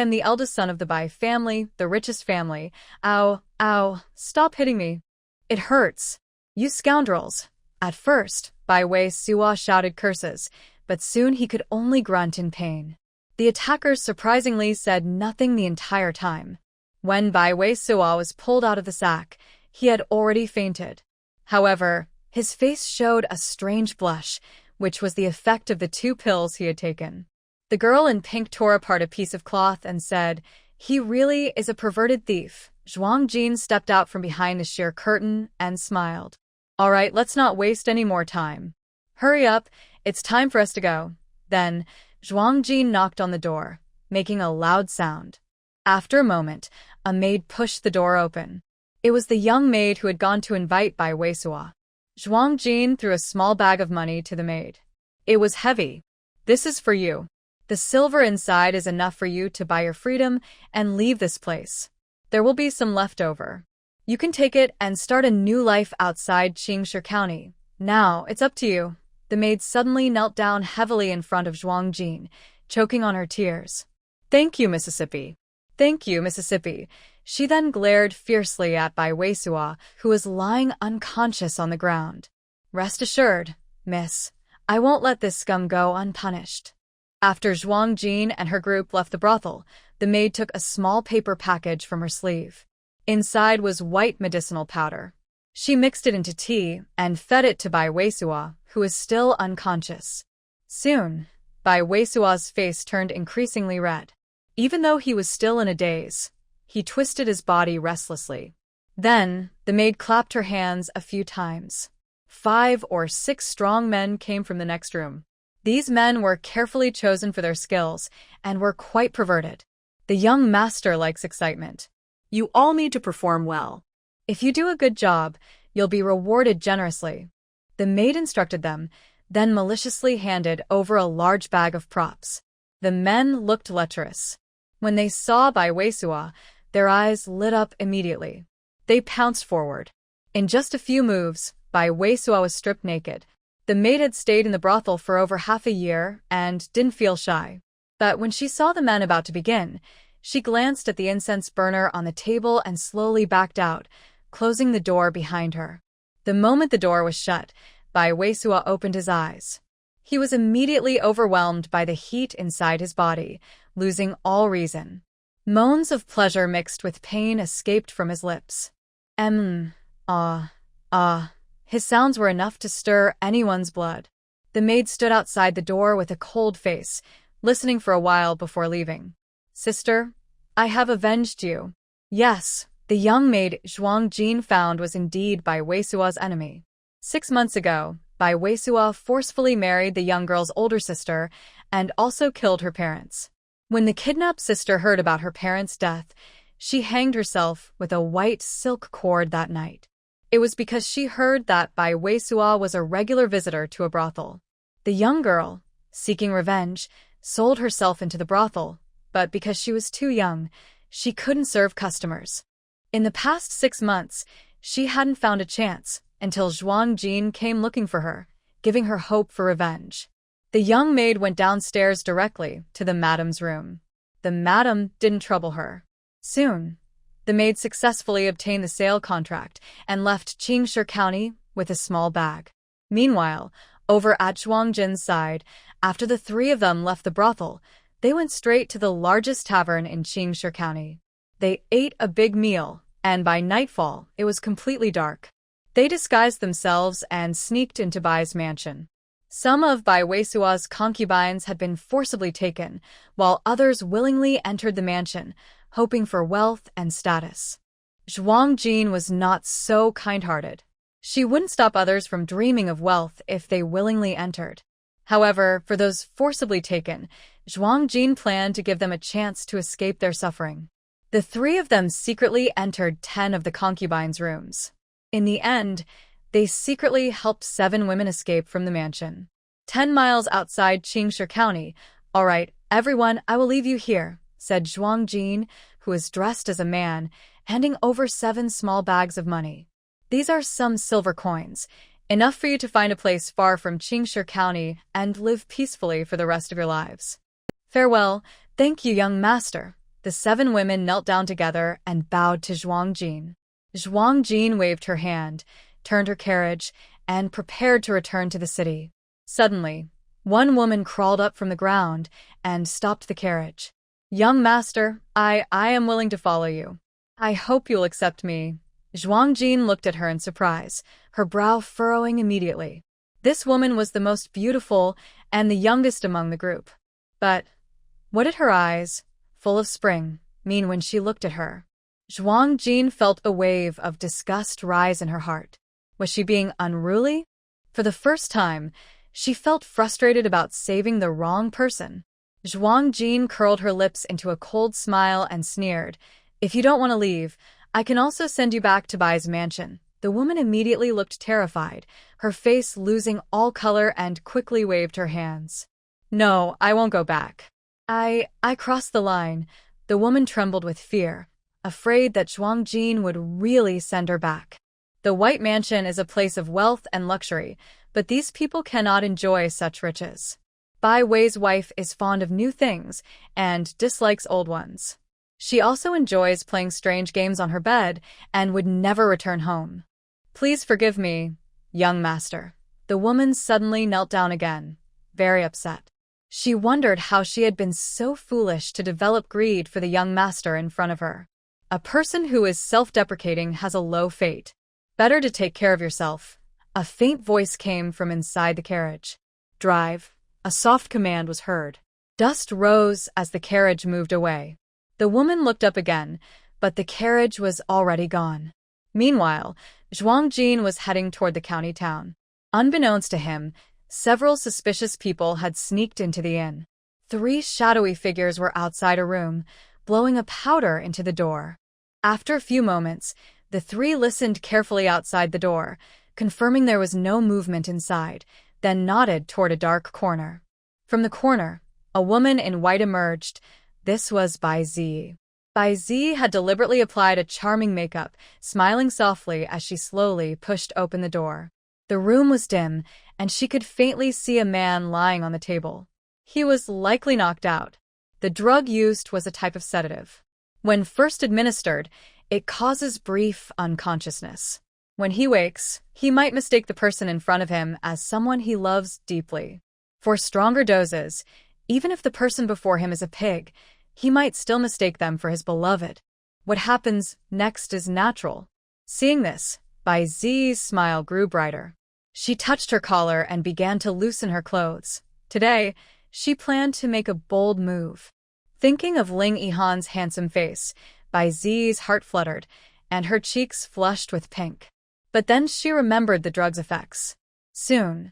the eldest son of the Bai family, the richest family. Ow, ow, stop hitting me. It hurts. You scoundrels." At first, Bai Wei Suo shouted curses, but soon he could only grunt in pain. The attackers surprisingly said nothing the entire time. When Bai Wei Suo was pulled out of the sack, he had already fainted. However, his face showed a strange blush, which was the effect of the 2 pills he had taken. The girl in pink tore apart a piece of cloth and said, "He really is a perverted thief." Zhuang Jin stepped out from behind the sheer curtain and smiled. "All right, let's not waste any more time. Hurry up, it's time for us to go." Then, Zhuang Jin knocked on the door, making a loud sound. After a moment, a maid pushed the door open. It was the young maid who had gone to invite Bai Wei Suo. Zhuang Jin threw a small bag of money to the maid. It was heavy. "This is for you. The silver inside is enough for you to buy your freedom and leave this place. There will be some left over. You can take it and start a new life outside Qingshi County. Now, it's up to you." The maid suddenly knelt down heavily in front of Zhuang Jin, choking on her tears. "Thank you, Mississippi. Thank you, Mississippi." She then glared fiercely at Bai Wei Suo, who was lying unconscious on the ground. "Rest assured, miss, I won't let this scum go unpunished." After Zhuang Jin and her group left the brothel, the maid took a small paper package from her sleeve. Inside was white medicinal powder. She mixed it into tea and fed it to Bai Wei Suo, who was still unconscious. Soon, Bai Wei Suo's face turned increasingly red. Even though he was still in a daze, he twisted his body restlessly. Then, the maid clapped her hands a few times. 5 or 6 strong men came from the next room. These men were carefully chosen for their skills and were quite perverted. The young master likes excitement. You all need to perform well. If you do a good job, you'll be rewarded generously. The maid instructed them, then maliciously handed over a large bag of props. The men looked lecherous. When they saw Bai Wei Suo, their eyes lit up immediately. They pounced forward. In just a few moves, Bai Wei Suo was stripped naked. The maid had stayed in the brothel for over half a year and didn't feel shy. But when she saw the men about to begin, she glanced at the incense burner on the table and slowly backed out, closing the door behind her. The moment the door was shut, Bai Weisua opened his eyes. He was immediately overwhelmed by the heat inside his body, losing all reason. Moans of pleasure mixed with pain escaped from his lips. His sounds were enough to stir anyone's blood. The maid stood outside the door with a cold face, listening for a while before leaving. Sister, I have avenged you. Yes, the young maid Zhuang Jin found was indeed Bai Weisua's enemy. 6 months ago, Bai Weisua forcefully married the young girl's older sister and also killed her parents. When the kidnapped sister heard about her parents' death, she hanged herself with a white silk cord that night. It was because she heard that Bai Weisua was a regular visitor to a brothel. The young girl, seeking revenge, sold herself into the brothel, but because she was too young, she couldn't serve customers. In the past 6 months, she hadn't found a chance until Zhuang Jin came looking for her, giving her hope for revenge. The young maid went downstairs directly to the madam's room. The madam didn't trouble her. Soon, the maid successfully obtained the sale contract and left Qingshi County with a small bag. Meanwhile, over at Zhuang Jin's side, after the 3 of them left the brothel, they went straight to the largest tavern in Qingshi County. They ate a big meal, and by nightfall, it was completely dark. They disguised themselves and sneaked into Bai's mansion. Some of Bai Weisua's concubines had been forcibly taken, while others willingly entered the mansion, hoping for wealth and status. Zhuang Jin was not so kind-hearted. She wouldn't stop others from dreaming of wealth if they willingly entered. However, for those forcibly taken, Zhuang Jin planned to give them a chance to escape their suffering. The 3 of them secretly entered 10 of the concubines' rooms. In the end, they secretly helped 7 women escape from the mansion. 10 miles outside Qingshi County. "All right, everyone, I will leave you here," said Zhuang Jin, who was dressed as a man, handing over 7 small bags of money. "These are some silver coins, enough for you to find a place far from Qingshi County and live peacefully for the rest of your lives. Farewell, thank you, young master." The 7 women knelt down together and bowed to Zhuang Jin. Zhuang Jin waved her hand, turned her carriage, and prepared to return to the city. Suddenly, one woman crawled up from the ground and stopped the carriage. "Young master, I am willing to follow you. I hope you'll accept me." Zhuang Jin looked at her in surprise, her brow furrowing immediately. This woman was the most beautiful and the youngest among the group. But what did her eyes, full of spring, mean when she looked at her? Zhuang Jin felt a wave of disgust rise in her heart. Was she being unruly? For the first time, she felt frustrated about saving the wrong person. Zhuang Jin curled her lips into a cold smile and sneered, "If you don't want to leave, I can also send you back to Bai's mansion." The woman immediately looked terrified, her face losing all color, and quickly waved her hands. "No, I won't go back. I crossed the line." The woman trembled with fear, afraid that Zhuang Jin would really send her back. The White Mansion is a place of wealth and luxury, but these people cannot enjoy such riches. Bai Wei's wife is fond of new things and dislikes old ones. She also enjoys playing strange games on her bed and would never return home. "Please forgive me, young master." The woman suddenly knelt down again, very upset. She wondered how she had been so foolish to develop greed for the young master in front of her. A person who is self-deprecating has a low fate. "Better to take care of yourself." A faint voice came from inside the carriage. "Drive." A soft command was heard. Dust rose as the carriage moved away. The woman looked up again, but the carriage was already gone. Meanwhile, Zhuang Jin was heading toward the county town. Unbeknownst to him, several suspicious people had sneaked into the inn. 3 shadowy figures were outside a room, blowing a powder into the door. After a few moments, the 3 listened carefully outside the door, confirming there was no movement inside, then nodded toward a dark corner. From the corner, a woman in white emerged. This was Bai Zi. Bai Zi had deliberately applied a charming makeup, smiling softly as she slowly pushed open the door. The room was dim, and she could faintly see a man lying on the table. He was likely knocked out. The drug used was a type of sedative. When first administered, it causes brief unconsciousness. When he wakes, he might mistake the person in front of him as someone he loves deeply. For stronger doses, even if the person before him is a pig, he might still mistake them for his beloved. What happens next is natural. Seeing this, Bai Zi's smile grew brighter. She touched her collar and began to loosen her clothes. Today, she planned to make a bold move. Thinking of Ling Yihan's handsome face, Bai Zi's heart fluttered, and her cheeks flushed with pink. But then she remembered the drug's effects. Soon,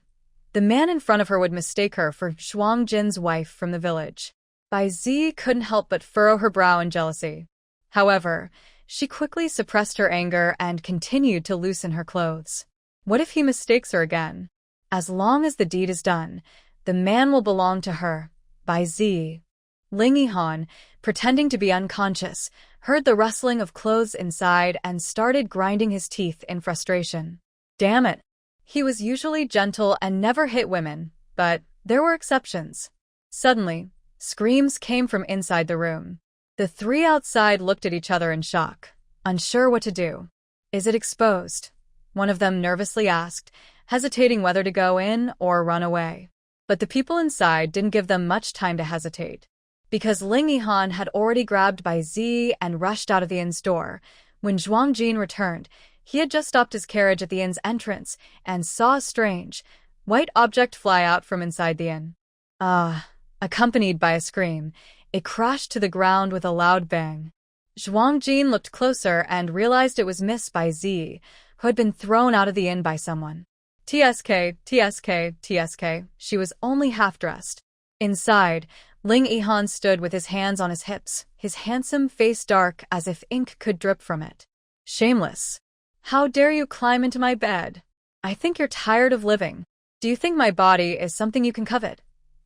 the man in front of her would mistake her for Zhuang Jin's wife from the village. Bai Zi couldn't help but furrow her brow in jealousy. However, she quickly suppressed her anger and continued to loosen her clothes. What if he mistakes her again? As long as the deed is done, the man will belong to her. Bai Zi. Ling Yihan, pretending to be unconscious, heard the rustling of clothes inside and started grinding his teeth in frustration. Damn it! He was usually gentle and never hit women, but there were exceptions. Suddenly, screams came from inside the room. The three outside looked at each other in shock, unsure what to do. Is it exposed? One of them nervously asked, hesitating whether to go in or run away. But the people inside didn't give them much time to hesitate. Because Ling Yihan had already grabbed Bai Zi and rushed out of the inn's door, when Zhuang Jin returned, he had just stopped his carriage at the inn's entrance and saw a strange, white object fly out from inside the inn. Accompanied by a scream, it crashed to the ground with a loud bang. Zhuang Jin looked closer and realized it was Miss Bai Zi, who had been thrown out of the inn by someone. TSK, TSK, TSK, she was only half-dressed. Inside, Ling Yihan stood with his hands on his hips, his handsome face dark as if ink could drip from it. Shameless. How dare you climb into my bed? I think you're tired of living. Do you think my body is something you can covet?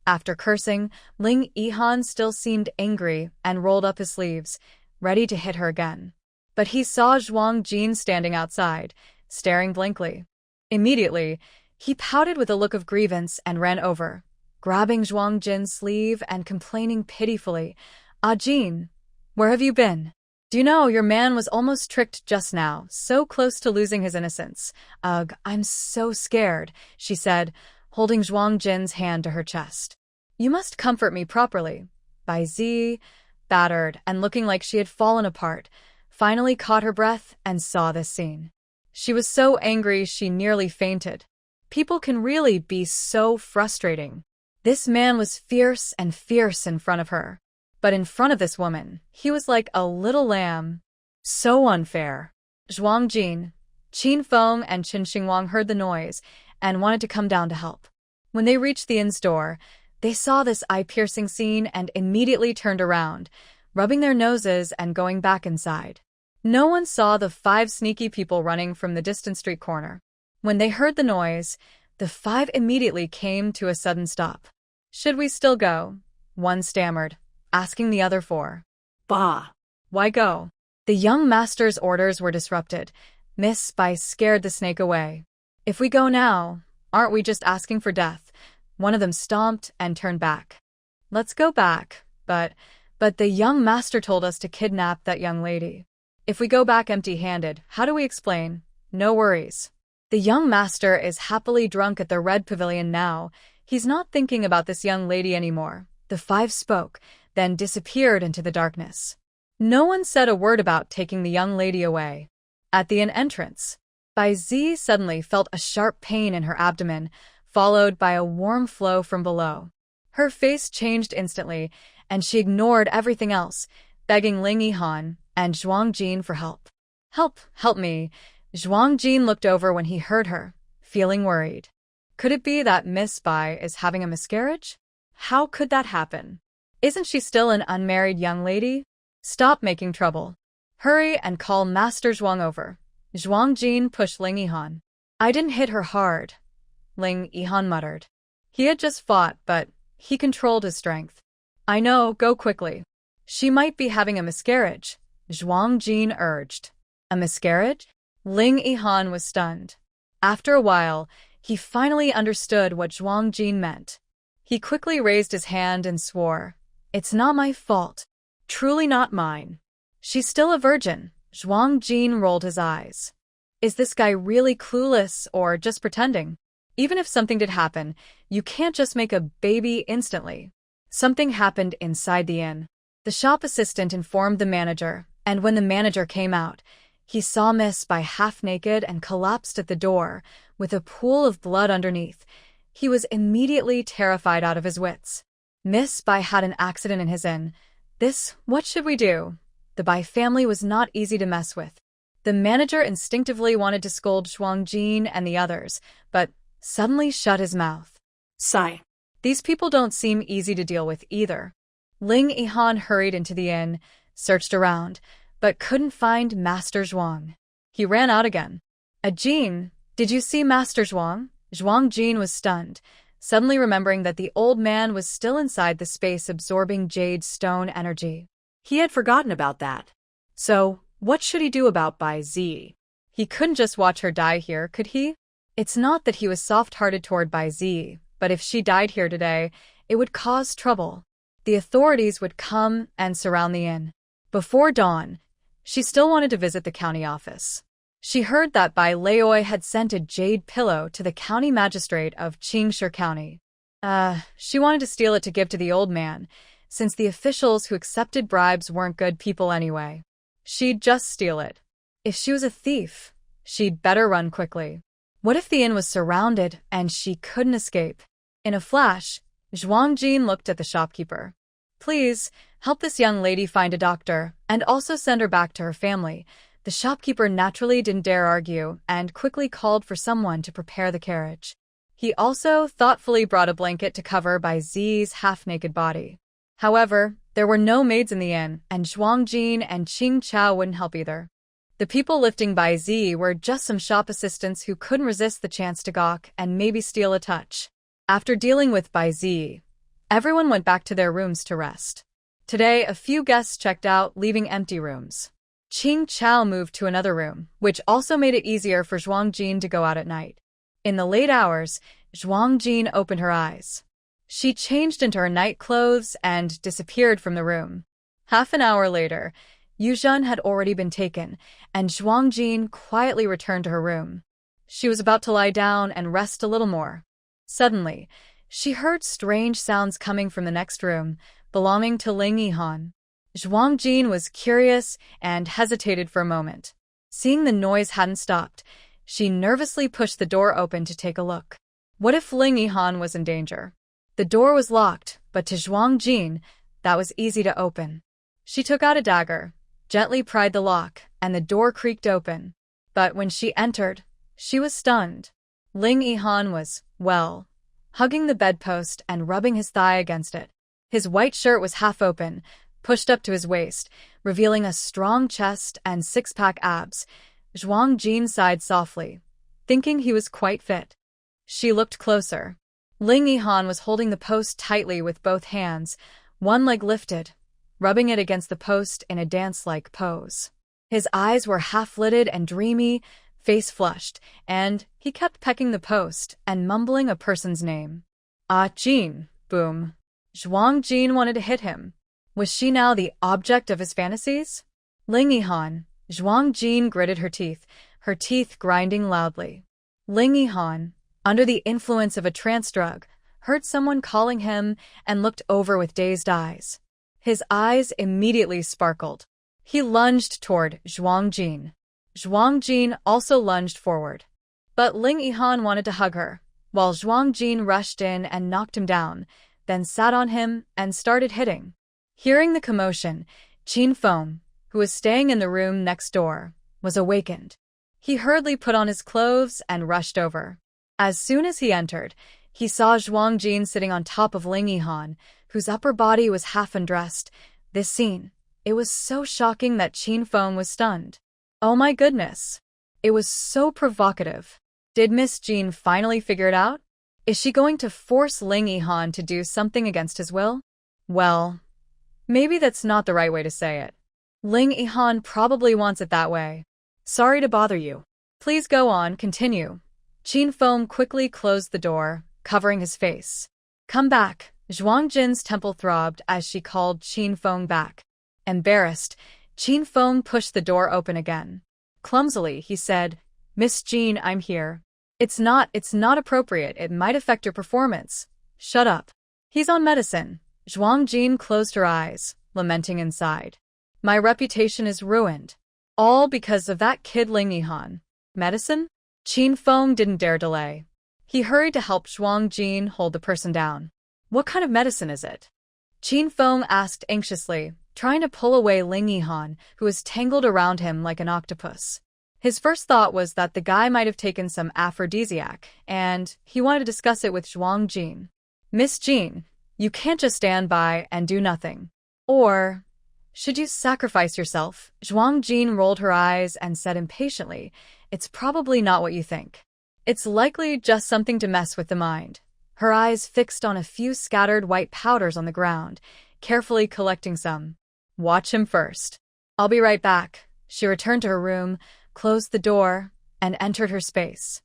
After cursing, Ling Yihan still seemed angry and rolled up his sleeves, ready to hit her again. But he saw Zhuang Jin standing outside, staring blankly. Immediately, he pouted with a look of grievance and ran over, grabbing Zhuang Jin's sleeve and complaining pitifully, "Ah, Jin, where have you been? Do you know your man was almost tricked just now, so close to losing his innocence? Ugh, I'm so scared," she said, holding Zhuang Jin's hand to her chest. "You must comfort me properly." Bai Zi, battered and looking like she had fallen apart, finally caught her breath and saw this scene. She was so angry she nearly fainted. People can really be so frustrating. This man was fierce and fierce in front of her. But in front of this woman, he was like a little lamb. So unfair. Zhuang Jin, Qin Feng, and Qin Xingwang heard the noise and wanted to come down to help. When they reached the inn's door, they saw this eye-piercing scene and immediately turned around, rubbing their noses and going back inside. No one saw the 5 sneaky people running from the distant street corner. When they heard the noise, the 5 immediately came to a sudden stop. "Should we still go?" one stammered, asking the other for.
Bah!
Why go? The young master's orders were disrupted. Miss Bai scared the snake away. "If we go now, aren't we just asking for death?" One of them stomped and turned back. "Let's go back, but the young master told us to kidnap that young lady. If we go back empty-handed, how do we explain?" "No worries. The young master is happily drunk at the Red Pavilion now. He's not thinking about this young lady anymore." The 5 spoke, then disappeared into the darkness. No one said a word about taking the young lady away. At the inn entrance, Bai Zi suddenly felt a sharp pain in her abdomen, followed by a warm flow from below. Her face changed instantly, and she ignored everything else, begging Ling Yihan and Zhuang Jin for help. Help me." Zhuang Jin looked over when he heard her, feeling worried. Could it be that Miss Bai is having a miscarriage? How could that happen? Isn't she still an unmarried young lady? Stop making trouble. Hurry and call Master Zhuang over. Zhuang Jin pushed Ling Yihan. "I didn't hit her hard," Ling Yihan muttered. He had just fought, but he controlled his strength. "I know, go quickly." "She might be having a miscarriage," Zhuang Jin urged. "A miscarriage?" Ling Yihan was stunned. After a while, he finally understood what Zhuang Jin meant. He quickly raised his hand and swore, "It's not my fault. Truly not mine." "She's still a virgin." Zhuang Jin rolled his eyes. Is this guy really clueless or just pretending? Even if something did happen, you can't just make a baby instantly. Something happened inside the inn. The shop assistant informed the manager, and when the manager came out, he saw Miss Bai half-naked and collapsed at the door, with a pool of blood underneath. He was immediately terrified out of his wits. Miss Bai had an accident in his inn. What should we do? The Bai family was not easy to mess with. The manager instinctively wanted to scold Zhuang Jin and the others, but suddenly shut his mouth.
Sigh.
These people don't seem easy to deal with either. Ling Yihan hurried into the inn, searched around, but couldn't find Master Zhuang. He ran out again. Jin, did you see Master Zhuang? Zhuang Jin was stunned, suddenly remembering that the old man was still inside the space absorbing jade stone energy.
He had forgotten about that. So, what should he do about Bai Zi?
He couldn't just watch her die here, could he? It's not that he was soft-hearted toward Bai Zi, but if she died here today, it would cause trouble. The authorities would come and surround the inn. Before dawn, she still wanted to visit the county office. She heard that Bai Laoi had sent a jade pillow to the county magistrate of Qingshi County. She wanted to steal it to give to the old man, since the officials who accepted bribes weren't good people anyway. She'd just steal it. If she was a thief, she'd better run quickly. What if the inn was surrounded and she couldn't escape? In a flash, Zhuang Jin looked at the shopkeeper. Please, help this young lady find a doctor, and also send her back to her family. The shopkeeper naturally didn't dare argue and quickly called for someone to prepare the carriage. He also thoughtfully brought a blanket to cover Bai Zi's half-naked body. However, there were no maids in the inn, and Zhuang Jin and Qing Chao wouldn't help either. The people lifting Bai Zi were just some shop assistants who couldn't resist the chance to gawk and maybe steal a touch. After dealing with Bai Zi, everyone went back to their rooms to rest. Today, a few guests checked out, leaving empty rooms. Qing Chao moved to another room, which also made it easier for Zhuang Jin to go out at night. In the late hours, Zhuang Jin opened her eyes. She changed into her night clothes and disappeared from the room. Half an hour later, Yuzhen had already been taken, and Zhuang Jin quietly returned to her room. She was about to lie down and rest a little more. Suddenly, she heard strange sounds coming from the next room, belonging to Ling Yihan. Zhuang Jin was curious and hesitated for a moment. Seeing the noise hadn't stopped, she nervously pushed the door open to take a look. What if Ling Yihan was in danger? The door was locked, but to Zhuang Jin, that was easy to open. She took out a dagger, gently pried the lock, and the door creaked open. But when she entered, she was stunned. Ling Yihan was, well, hugging the bedpost and rubbing his thigh against it. His white shirt was half open, pushed up to his waist, revealing a strong chest and six-pack abs. Zhuang Jin sighed softly, thinking he was quite fit. She looked closer. Ling Yihan was holding the post tightly with both hands, one leg lifted, rubbing it against the post in a dance-like pose. His eyes were half-lidded and dreamy, face flushed, and he kept pecking the post and mumbling a person's name. Ah, Jin, boom. Zhuang Jin wanted to hit him. Was she now the object of his fantasies? Ling Yihan. Zhuang Jin gritted her teeth grinding loudly. Ling Yihan, under the influence of a trance drug, heard someone calling him and looked over with dazed eyes. His eyes immediately sparkled. He lunged toward Zhuang Jin. Zhuang Jin also lunged forward. But Ling Yihan wanted to hug her, while Zhuang Jin rushed in and knocked him down, then sat on him and started hitting. Hearing the commotion, Qin Feng, who was staying in the room next door, was awakened. He hurriedly put on his clothes and rushed over. As soon as he entered, he saw Zhuang Jin sitting on top of Ling Yihan, whose upper body was half undressed. This scene, it was so shocking that Qin Feng was stunned. Oh my goodness. It was so provocative. Did Miss Jin finally figure it out? Is she going to force Ling Yihan to do something against his will? Well, maybe that's not the right way to say it. Ling Yihan probably wants it that way. Sorry to bother you. Please go on, continue. Qin Feng quickly closed the door, covering his face. Come back. Zhuang Jin's temple throbbed as she called Qin Feng back. Embarrassed, Qin Feng pushed the door open again. Clumsily, he said, Miss Jean, I'm here. It's not appropriate. It might affect your performance. Shut up. He's on medicine. Zhuang Jin closed her eyes, lamenting inside. My reputation is ruined. All because of that kid Ling Yihan. Medicine? Qin Feng didn't dare delay. He hurried to help Zhuang Jin hold the person down. What kind of medicine is it? Qin Feng asked anxiously, trying to pull away Ling Yihan, who was tangled around him like an octopus. His first thought was that the guy might have taken some aphrodisiac, and he wanted to discuss it with Zhuang Jin. Miss Jean, you can't just stand by and do nothing. Or should you sacrifice yourself? Zhuang Jin rolled her eyes and said impatiently, it's probably not what you think. It's likely just something to mess with the mind. Her eyes fixed on a few scattered white powders on the ground, carefully collecting some. Watch him first. I'll be right back. She returned to her room, closed the door, and entered her space.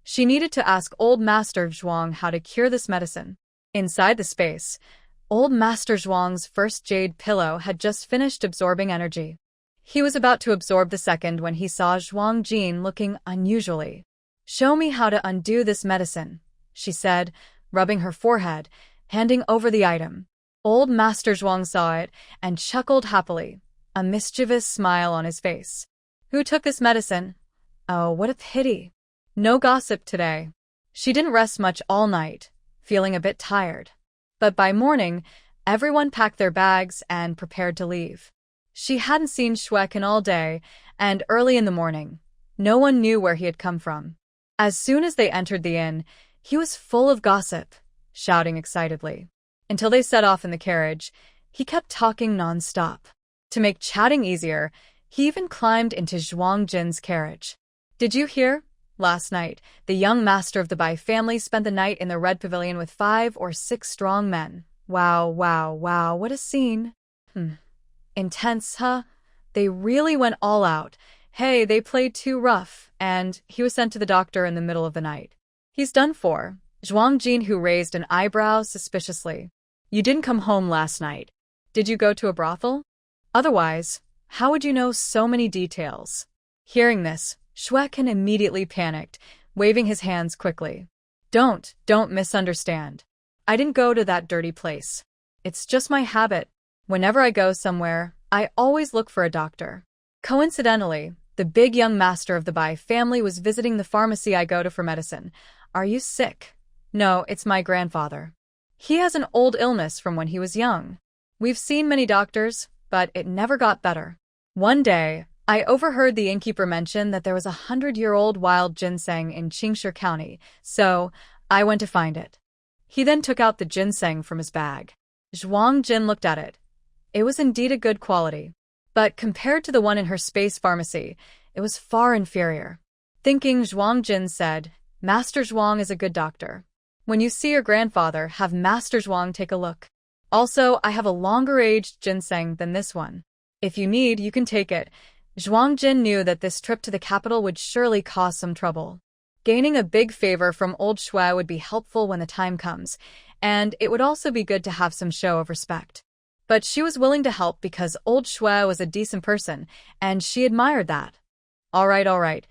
She needed to ask Old Master Zhuang how to cure this medicine. Inside the space, Old Master Zhuang's first jade pillow had just finished absorbing energy. He was about to absorb the second when he saw Zhuang Jin looking unusually. Show me how to undo this medicine, she said, rubbing her forehead, handing over the item. Old Master Zhuang saw it and chuckled happily, a mischievous smile on his face. Who took this medicine? Oh, what a pity. No gossip today. She didn't rest much all night, feeling a bit tired. But by morning, everyone packed their bags and prepared to leave. She hadn't seen Shuekin all day, and early in the morning, no one knew where he had come from. As soon as they entered the inn, he was full of gossip, shouting excitedly. Until they set off in the carriage, he kept talking non-stop. To make chatting easier, he even climbed into Zhuang Jin's carriage. Did you hear? Last night, the young master of the Bai family spent the night in the Red Pavilion with 5 or 6 strong men. Wow, what a scene. Intense, huh? They really went all out. Hey, they played too rough, and he was sent to the doctor in the middle of the night. He's done for. Zhuang Jin, who raised an eyebrow suspiciously. You didn't come home last night. Did you go to a brothel? Otherwise, how would you know so many details? Hearing this, Shuekin immediately panicked, waving his hands quickly. Don't misunderstand. I didn't go to that dirty place. It's just my habit. Whenever I go somewhere, I always look for a doctor. Coincidentally, the big young master of the Bai family was visiting the pharmacy I go to for medicine. Are you sick? No, it's my grandfather. He has an old illness from when he was young. We've seen many doctors, but it never got better. One day, I overheard the innkeeper mention that there was a 100-year-old wild ginseng in Qingshi County, so I went to find it. He then took out the ginseng from his bag. Zhuang Jin looked at it. It was indeed a good quality, but compared to the one in her space pharmacy, it was far inferior. Thinking, Zhuang Jin said, Master Zhuang is a good doctor. When you see your grandfather, have Master Zhuang take a look. Also, I have a longer-aged ginseng than this one. If you need, you can take it. Zhuang Jin knew that this trip to the capital would surely cause some trouble. Gaining a big favor from old Shui would be helpful when the time comes, and it would also be good to have some show of respect. But she was willing to help because old Shui was a decent person, and she admired that. All right.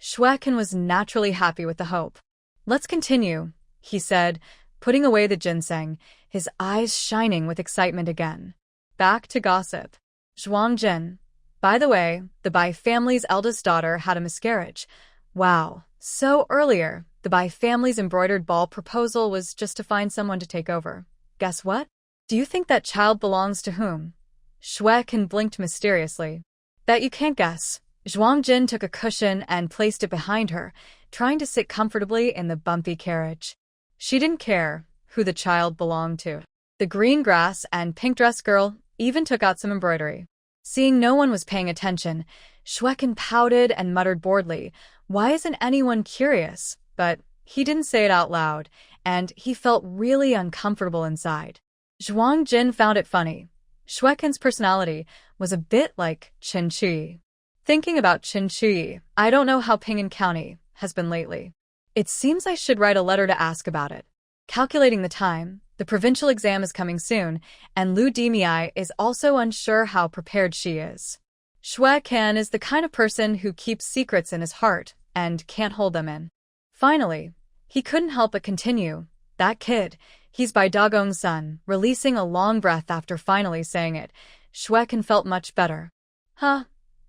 Shuekin was naturally happy with the hope. Let's continue, he said, putting away the ginseng, his eyes shining with excitement again. Back to gossip. Zhuang Jin. By the way, the Bai family's eldest daughter had a miscarriage. Wow. So earlier, the Bai family's embroidered ball proposal was just to find someone to take over. Guess what? Do you think that child belongs to whom? Shuekin blinked mysteriously. Bet you can't guess. Zhuang Jin took a cushion and placed it behind her, trying to sit comfortably in the bumpy carriage. She didn't care who the child belonged to. The green grass and pink dress girl even took out some embroidery. Seeing no one was paying attention, Shuekin pouted and muttered boredly, why isn't anyone curious? But he didn't say it out loud, and he felt really uncomfortable inside. Zhuang Jin found it funny. Shuekin's personality was a bit like Qin Chui. Thinking about Qin Chui, I don't know how Ping'an County has been lately. It seems I should write a letter to ask about it. Calculating the time, the provincial exam is coming soon, and Lu Demiai is also unsure how prepared she is. Shuekin is the kind of person who keeps secrets in his heart, and can't hold them in. Finally, he couldn't help but continue. That kid, he's Bai Dagong's son, releasing a long breath after finally saying it. Shuekin felt much better. Huh?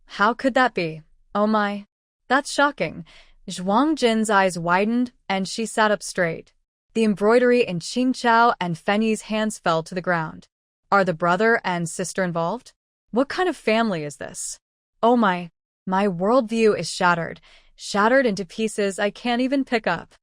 How could that be? Oh my. That's shocking. Zhuang Jin's eyes widened, and she sat up straight. The embroidery in Qingchao and Fenyi's hands fell to the ground. Are the brother and sister involved? What kind of family is this? Oh my worldview is shattered into pieces I can't even pick up.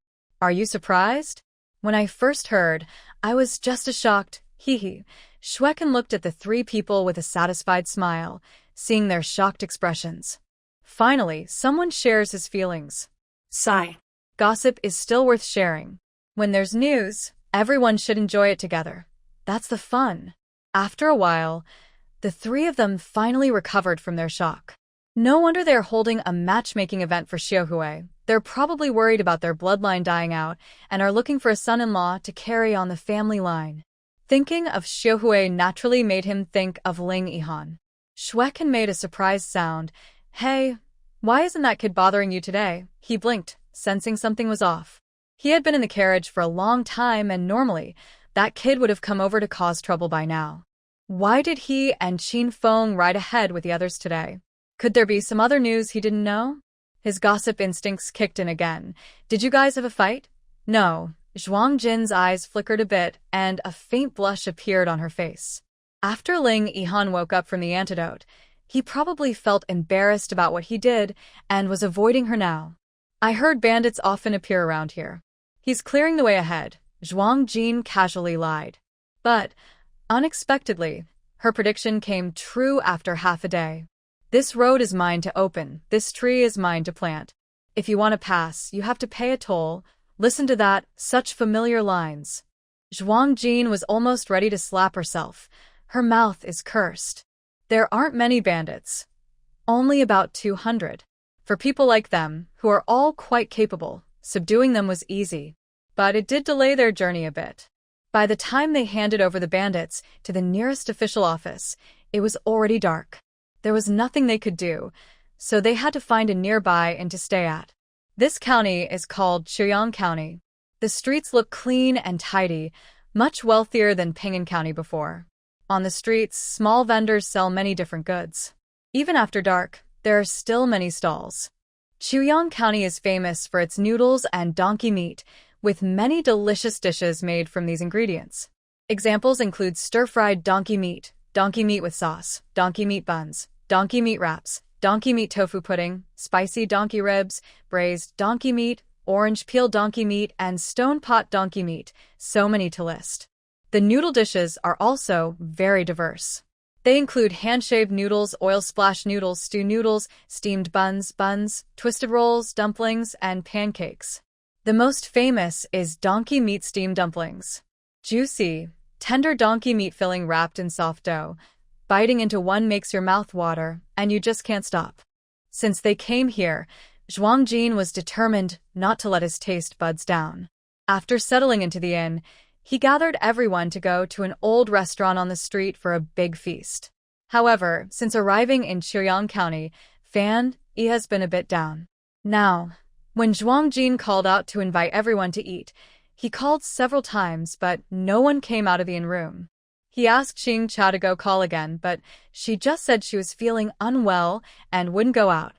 Are you surprised? When I first heard, I was just as shocked. Hee. Shuekin looked at the three people with a satisfied smile, seeing their shocked expressions. Finally, someone shares his feelings.
Sigh.
Gossip is still worth sharing. When there's news, everyone should enjoy it together. That's the fun. After a while, the three of them finally recovered from their shock. No wonder they're holding a matchmaking event for Xiaohui. They're probably worried about their bloodline dying out and are looking for a son-in-law to carry on the family line. Thinking of Xiaohui naturally made him think of Ling Yihan. Shuekin made a surprised sound. Hey, why isn't that kid bothering you today? He blinked, sensing something was off. He had been in the carriage for a long time, and normally, that kid would have come over to cause trouble by now. Why did he and Qin Feng ride ahead with the others today? Could there be some other news he didn't know? His gossip instincts kicked in again. Did you guys have a fight? No. Zhuang Jin's eyes flickered a bit, and a faint blush appeared on her face. After Ling Yihan woke up from the antidote, he probably felt embarrassed about what he did and was avoiding her now. I heard bandits often appear around here. He's clearing the way ahead, Zhuang Jin casually lied. But, unexpectedly, her prediction came true after half a day. This road is mine to open, this tree is mine to plant. If you want to pass, you have to pay a toll. Listen to that, such familiar lines. Zhuang Jin was almost ready to slap herself. Her mouth is cursed. There aren't many bandits. Only about 200. For people like them, who are all quite capable, subduing them was easy. But it did delay their journey a bit. By the time they handed over the bandits to the nearest official office, it was already dark. There was nothing they could do, so they had to find a nearby inn to stay at. This county is called Chuyang County. The streets look clean and tidy, much wealthier than Ping'an County before. On the streets, small vendors sell many different goods. Even after dark, there are still many stalls. Chuyang County is famous for its noodles and donkey meat, with many delicious dishes made from these ingredients. Examples include stir-fried donkey meat with sauce, donkey meat buns, donkey meat wraps, donkey meat tofu pudding, spicy donkey ribs, braised donkey meat, orange peel donkey meat, and stone pot donkey meat, so many to list. The noodle dishes are also very diverse. They include hand-shaved noodles, oil-splash noodles, stew noodles, steamed buns, twisted rolls, dumplings, and pancakes. The most famous is donkey meat steamed dumplings. Juicy, tender donkey meat filling wrapped in soft dough. Biting into one makes your mouth water, and you just can't stop. Since they came here, Zhuang Jin was determined not to let his taste buds down. After settling into the inn, he gathered everyone to go to an old restaurant on the street for a big feast. However, since arriving in Chuyang County, Fan Yi has been a bit down. Now, when Zhuang Jin called out to invite everyone to eat, he called several times, but no one came out of the inn room. He asked Qing Cha to go call again, but she just said she was feeling unwell and wouldn't go out.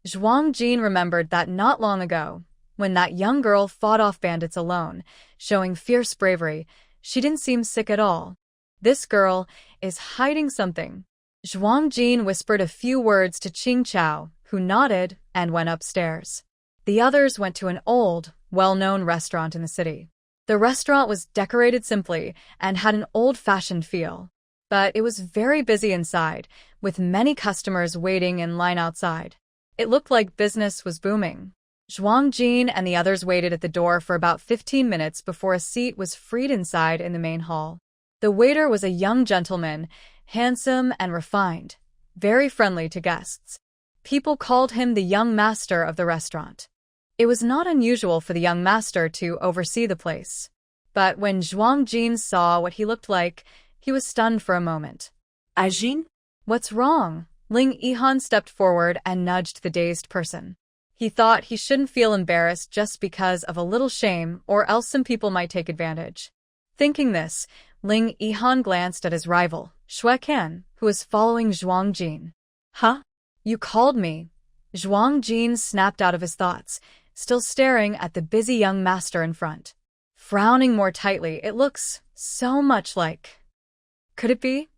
Zhuang Jin remembered that not long ago, when that young girl fought off bandits alone, showing fierce bravery, she didn't seem sick at all. This girl is hiding something. Zhuang Jin whispered a few words to Qing Chao, who nodded and went upstairs. The others went to an old, well-known restaurant in the city. The restaurant was decorated simply and had an old-fashioned feel. But it was very busy inside, with many customers waiting in line outside. It looked like business was booming. Zhuang Jin and the others waited at the door for about 15 minutes before a seat was freed inside in the main hall. The waiter was a young gentleman, handsome and refined, very friendly to guests. People called him the young master of the restaurant. It was not unusual for the young master to oversee the place. But when Zhuang Jin saw what he looked like, he was stunned for a moment.
Ajin?
What's wrong? Ling Yihan stepped forward and nudged the dazed person. He thought he shouldn't feel embarrassed just because of a little shame, or else some people might take advantage. Thinking this, Ling Yihan glanced at his rival, Xue Kan, who was following Zhuang Jin. Huh? You called me? Zhuang Jin snapped out of his thoughts, still staring at the busy young master in front. Frowning more tightly, it looks so much like... Could it be?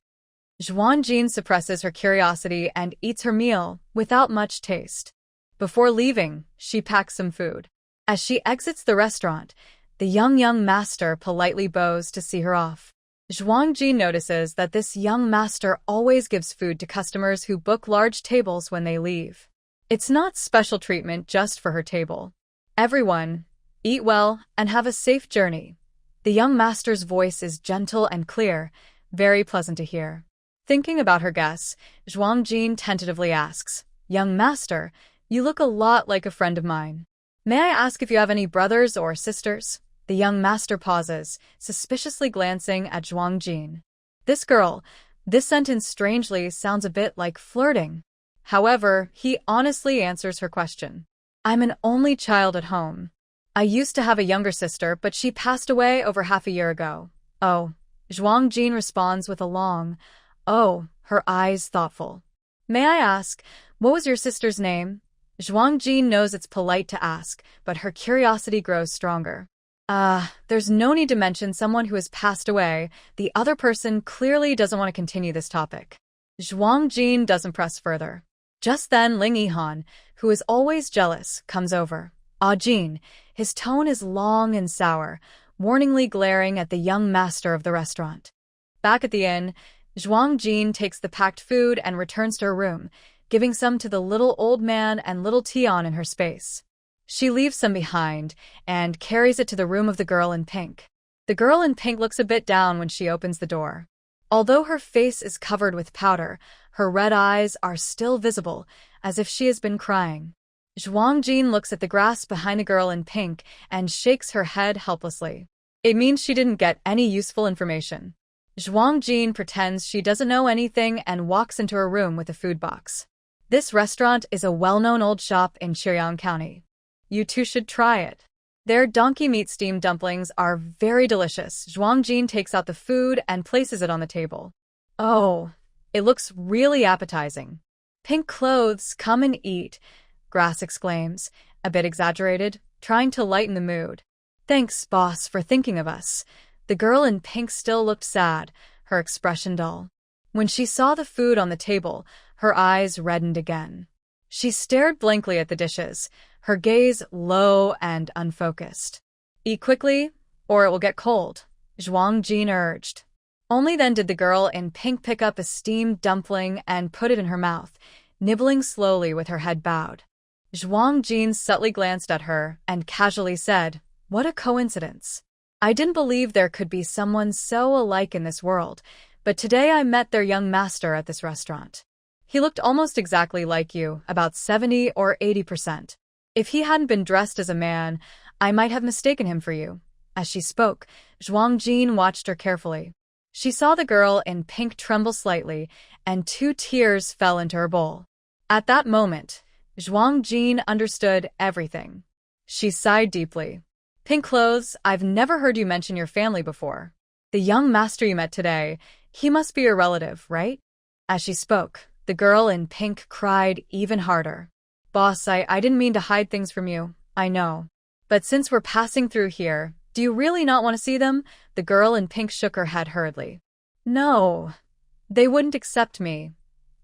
Zhuang Jin suppresses her curiosity and eats her meal without much taste. Before leaving, she packs some food. As she exits the restaurant, the young master politely bows to see her off. Zhuang Jin notices that this young master always gives food to customers who book large tables when they leave. It's not special treatment just for her table. Everyone, eat well and have a safe journey. The young master's voice is gentle and clear, very pleasant to hear. Thinking about her guests, Zhuang Jin tentatively asks, Young master, you look a lot like a friend of mine. May I ask if you have any brothers or sisters? The young master pauses, suspiciously glancing at Zhuang Jin. This sentence strangely sounds a bit like flirting. However, he honestly answers her question. I'm an only child at home. I used to have a younger sister, but she passed away over half a year ago. Oh. Zhuang Jin responds with a long, oh, her eyes thoughtful. May I ask, what was your sister's name? Zhuang Jin knows it's polite to ask, but her curiosity grows stronger. There's no need to mention someone who has passed away. The other person clearly doesn't want to continue this topic. Zhuang Jin doesn't press further. Just then, Ling Yihan, who is always jealous, comes over. Jin, his tone is long and sour, warningly glaring at the young master of the restaurant. Back at the inn, Zhuang Jin takes the packed food and returns to her room, giving some to the little old man and little Tian in her space. She leaves some behind and carries it to the room of the girl in pink. The girl in pink looks a bit down when she opens the door. Although her face is covered with powder, her red eyes are still visible, as if she has been crying. Zhuang Jin looks at the grass behind the girl in pink and shakes her head helplessly. It means she didn't get any useful information. Zhuang Jin pretends she doesn't know anything and walks into her room with a food box. This restaurant is a well-known old shop in Chiryang County. You two should try it. Their donkey meat steamed dumplings are very delicious. Zhuang Jin takes out the food and places it on the table. Oh, it looks really appetizing. Pink clothes, come and eat, Grass exclaims, a bit exaggerated, trying to lighten the mood. Thanks, boss, for thinking of us. The girl in pink still looked sad, her expression dull. When she saw the food on the table, her eyes reddened again. She stared blankly at the dishes, her gaze low and unfocused. Eat quickly, or it will get cold, Zhuang Jin urged. Only then did the girl in pink pick up a steamed dumpling and put it in her mouth, nibbling slowly with her head bowed. Zhuang Jin subtly glanced at her and casually said, What a coincidence. I didn't believe there could be someone so alike in this world, but today I met their young master at this restaurant. He looked almost exactly like you, about 70 or 80%. If he hadn't been dressed as a man, I might have mistaken him for you. As she spoke, Zhuang Jin watched her carefully. She saw the girl in pink tremble slightly, and 2 tears fell into her bowl. At that moment, Zhuang Jin understood everything. She sighed deeply. Pink clothes, I've never heard you mention your family before. The young master you met today, he must be your relative, right? As she spoke, the girl in pink cried even harder. Boss, I didn't mean to hide things from you, I know. But since we're passing through here, do you really not want to see them? The girl in pink shook her head hurriedly. No, they wouldn't accept me.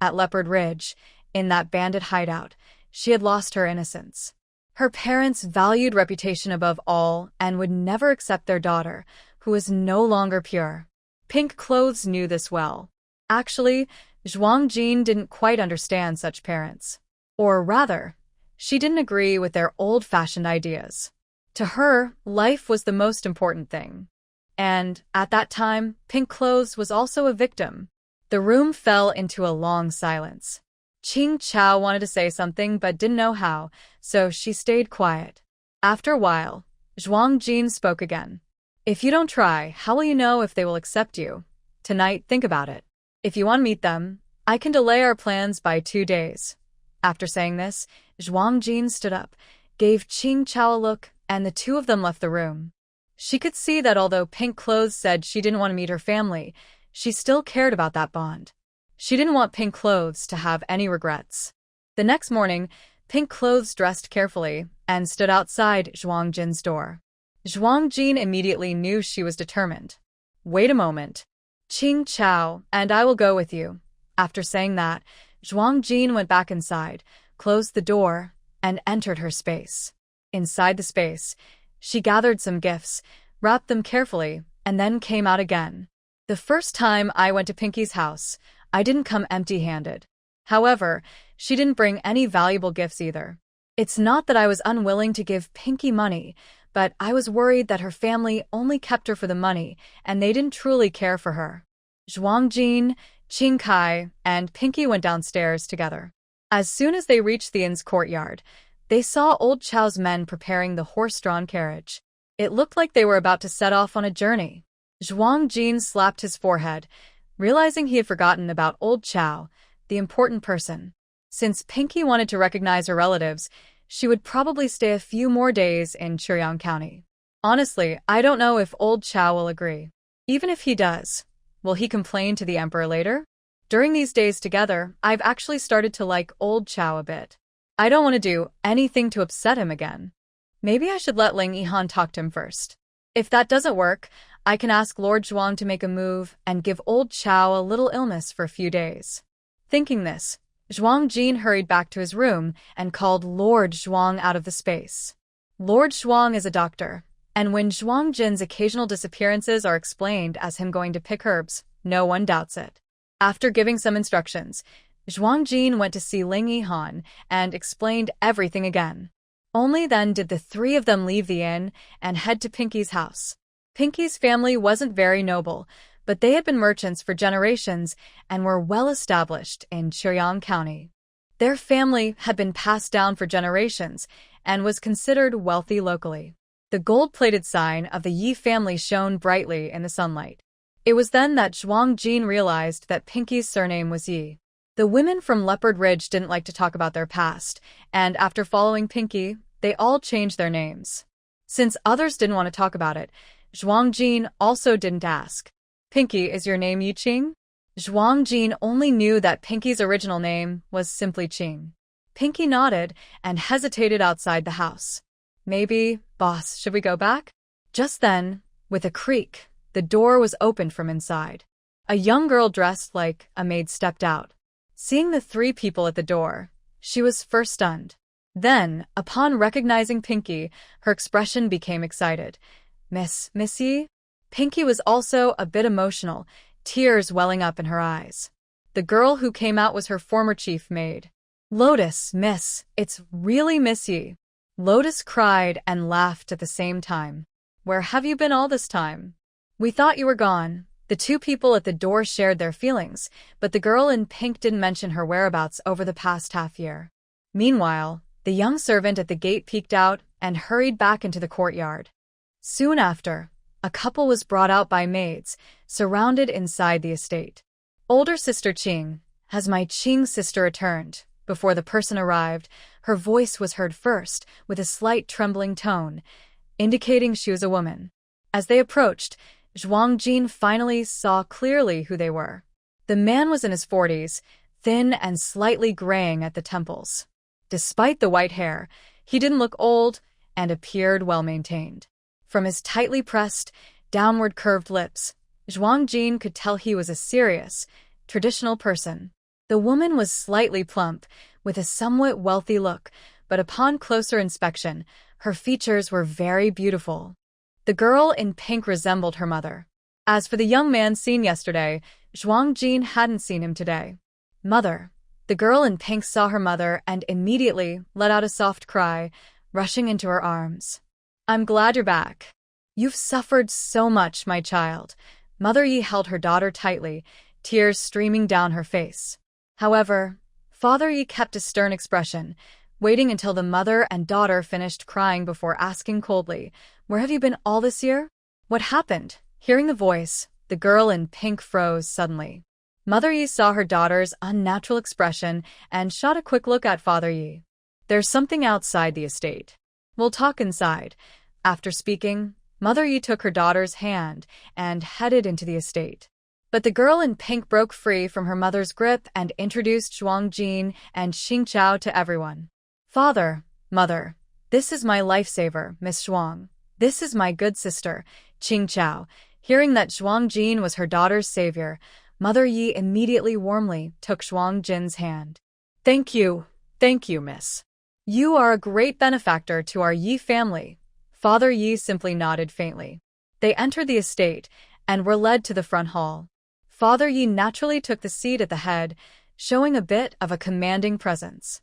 At Leopard Ridge, in that bandit hideout, she had lost her innocence. Her parents valued reputation above all and would never accept their daughter, who was no longer pure. Pink clothes knew this well. Actually, Zhuang Jin didn't quite understand such parents. Or rather, she didn't agree with their old-fashioned ideas. To her, life was the most important thing. And, at that time, pink clothes was also a victim. The room fell into a long silence. Qing Chao wanted to say something but didn't know how, so she stayed quiet. After a while, Zhuang Jin spoke again. If you don't try, how will you know if they will accept you? Tonight, think about it. If you want to meet them, I can delay our plans by 2 days. After saying this, Zhuang Jin stood up, gave Qing Chao a look, and the two of them left the room. She could see that although Pink Clothes said she didn't want to meet her family, she still cared about that bond. She didn't want Pink Clothes to have any regrets. The next morning, Pink Clothes dressed carefully and stood outside Zhuang Jin's door. Zhuang Jin immediately knew she was determined. Wait a moment. Qing Chao, and I will go with you. After saying that, Zhuang Jin went back inside, closed the door, and entered her space. Inside the space, she gathered some gifts, wrapped them carefully, and then came out again. The first time I went to Pinky's house, I didn't come empty-handed. However, she didn't bring any valuable gifts either. It's not that I was unwilling to give Pinky money, but I was worried that her family only kept her for the money, and they didn't truly care for her. Zhuang Jin, Qing Kai, and Pinky went downstairs together. As soon as they reached the inn's courtyard, they saw old Chao's men preparing the horse-drawn carriage. It looked like they were about to set off on a journey. Zhuang Jin slapped his forehead, realizing he had forgotten about old Chao, the important person. Since Pinky wanted to recognize her relatives, she would probably stay a few more days in Churyang County. Honestly, I don't know if old Chao will agree. Even if he does, will he complain to the emperor later? During these days together, I've actually started to like old Chao a bit. I don't want to do anything to upset him again. Maybe I should let Ling Yihan talk to him first. If that doesn't work, I can ask Lord Zhuang to make a move and give old Chao a little illness for a few days. Thinking this, Zhuang Jin hurried back to his room and called Lord Zhuang out of the space. Lord Zhuang is a doctor, and when Zhuang Jin's occasional disappearances are explained as him going to pick herbs, no one doubts it. After giving some instructions, Zhuang Jin went to see Ling Yihan and explained everything again. Only then did the three of them leave the inn and head to Pinky's house. Pinky's family wasn't very noble, but they had been merchants for generations and were well established in Churyang County. Their family had been passed down for generations and was considered wealthy locally. The gold-plated sign of the Yi family shone brightly in the sunlight. It was then that Zhuang Jin realized that Pinky's surname was Yi. The women from Leopard Ridge didn't like to talk about their past, and after following Pinky, they all changed their names. Since others didn't want to talk about it, Zhuang Jin also didn't ask. Pinky, is your name Yi Qing? Zhuang Jin only knew that Pinky's original name was simply Qing. Pinky nodded and hesitated outside the house. Maybe, boss, should we go back? Just then, with a creak, the door was opened from inside. A young girl dressed like a maid stepped out. Seeing the three people at the door, she was first stunned. Then, upon recognizing Pinky, her expression became excited. Miss Yi? Pinky was also a bit emotional, tears welling up in her eyes. The girl who came out was her former chief maid. Lotus, miss, it's really Miss Yi. Lotus cried and laughed at the same time. Where have you been all this time? We thought you were gone. The two people at the door shared their feelings, but the girl in pink didn't mention her whereabouts over the past half-year. Meanwhile, the young servant at the gate peeked out and hurried back into the courtyard. Soon after, a couple was brought out by maids, surrounded inside the estate. Older sister Qing, has my Qing sister returned? Before the person arrived, her voice was heard first, with a slight trembling tone, indicating she was a woman. As they approached, Zhuang Jin finally saw clearly who they were. The man was in his 40s, thin and slightly graying at the temples. Despite the white hair, he didn't look old and appeared well-maintained. From his tightly pressed, downward curved lips, Zhuang Jin could tell he was a serious, traditional person. The woman was slightly plump, with a somewhat wealthy look, but upon closer inspection, her features were very beautiful. The girl in pink resembled her mother. As for the young man seen yesterday, Zhuang Jin hadn't seen him today. Mother. The girl in pink saw her mother and immediately let out a soft cry, rushing into her arms. I'm glad you're back. You've suffered so much, my child. Mother Yi held her daughter tightly, tears streaming down her face. However, Father Yi kept a stern expression, waiting until the mother and daughter finished crying before asking coldly, Where have you been all this year? What happened? Hearing the voice, the girl in pink froze suddenly. Mother Yi saw her daughter's unnatural expression and shot a quick look at Father Yi. There's something outside the estate. We'll talk inside. After speaking, Mother Yi took her daughter's hand and headed into the estate. But the girl in pink broke free from her mother's grip and introduced Zhuang Jin and Xing Chao to everyone. Father, Mother, this is my lifesaver, Miss Zhuang. This is my good sister, Xing Chao. Hearing that Zhuang Jin was her daughter's savior, Mother Yi immediately warmly took Zhuang Jin's hand. Thank you, miss. You are a great benefactor to our Yi family. Father Yi simply nodded faintly. They entered the estate and were led to the front hall. Father Yi naturally took the seat at the head, showing a bit of a commanding presence.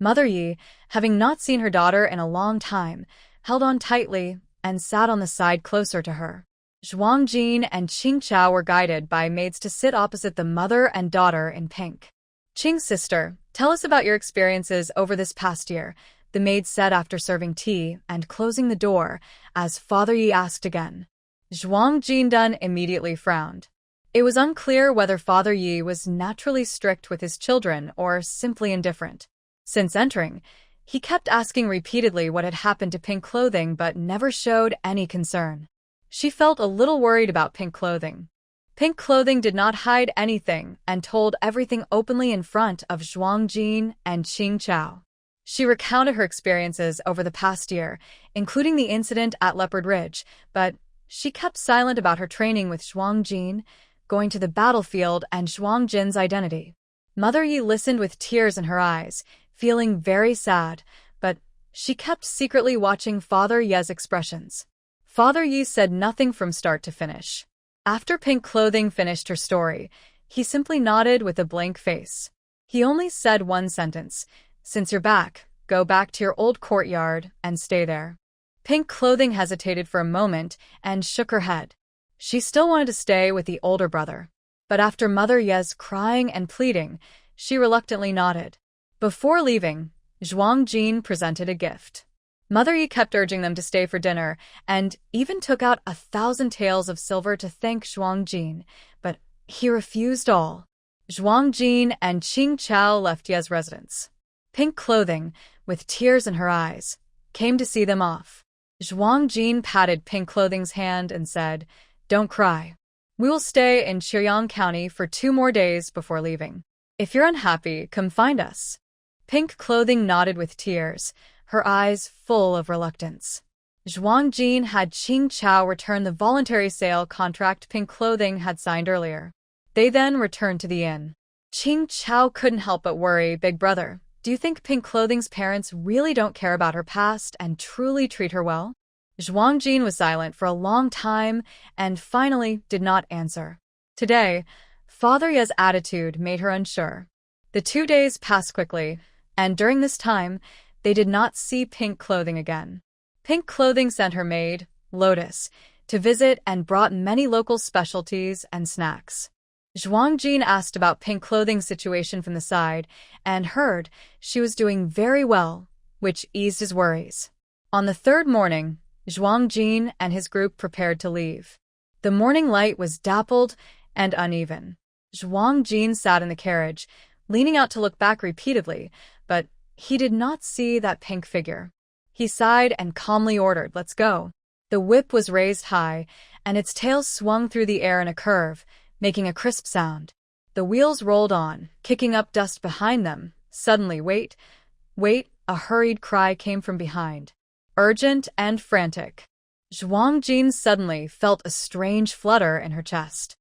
Mother Yi, having not seen her daughter in a long time, held on tightly and sat on the side closer to her. Zhuang Jin and Qing Chao were guided by maids to sit opposite the mother and daughter in pink. Qing's sister, tell us about your experiences over this past year, the maid said after serving tea and closing the door, as Father Yi asked again. Zhuang Jin immediately frowned. It was unclear whether Father Yi was naturally strict with his children or simply indifferent. Since entering, he kept asking repeatedly what had happened to pink clothing but never showed any concern. She felt a little worried about pink clothing. Pink clothing did not hide anything and told everything openly in front of Zhuang Jin and Qing Chao. She recounted her experiences over the past year, including the incident at Leopard Ridge, but she kept silent about her training with Zhuang Jin, going to the battlefield, and Zhuang Jin's identity. Mother Yi listened with tears in her eyes, feeling very sad, but she kept secretly watching Father Ye's expressions. Father Yi said nothing from start to finish. After pink clothing finished her story, he simply nodded with a blank face. He only said one sentence, "Since you're back, go back to your old courtyard and stay there." Pink clothing hesitated for a moment and shook her head. She still wanted to stay with the older brother. But after Mother Ye's crying and pleading, she reluctantly nodded. Before leaving, Zhuang Jin presented a gift. Mother Yi kept urging them to stay for dinner and even took out 1,000 taels of silver to thank Zhuang Jin, but he refused all. Zhuang Jin and Qing Chao left Ye's residence. Pink clothing, with tears in her eyes, came to see them off. Zhuang Jin patted pink clothing's hand and said, "Don't cry. We will stay in Chiryang County for 2 more days before leaving. If you're unhappy, come find us." Pink clothing nodded with tears, her eyes full of reluctance. Zhuang Jin had Qing Chao return the voluntary sale contract pink clothing had signed earlier. They then returned to the inn. Qing Chao couldn't help but worry. "Big brother, do you think pink clothing's parents really don't care about her past and truly treat her well?" Zhuang Jin was silent for a long time and finally did not answer. Today, Father Ye's attitude made her unsure. The 2 days passed quickly, and during this time, they did not see pink clothing again. Pink clothing sent her maid, Lotus, to visit and brought many local specialties and snacks. Zhuang Jin asked about pink clothing's situation from the side and heard she was doing very well, which eased his worries. On the 3rd morning, Zhuang Jin and his group prepared to leave. The morning light was dappled and uneven. Zhuang Jin sat in the carriage, leaning out to look back repeatedly, but he did not see that pink figure. He sighed and calmly ordered, "Let's go." The whip was raised high, and its tail swung through the air in a curve, making a crisp sound. The wheels rolled on, kicking up dust behind them. Suddenly, "Wait, wait," a hurried cry came from behind. Urgent and frantic. Zhuang Jin suddenly felt a strange flutter in her chest.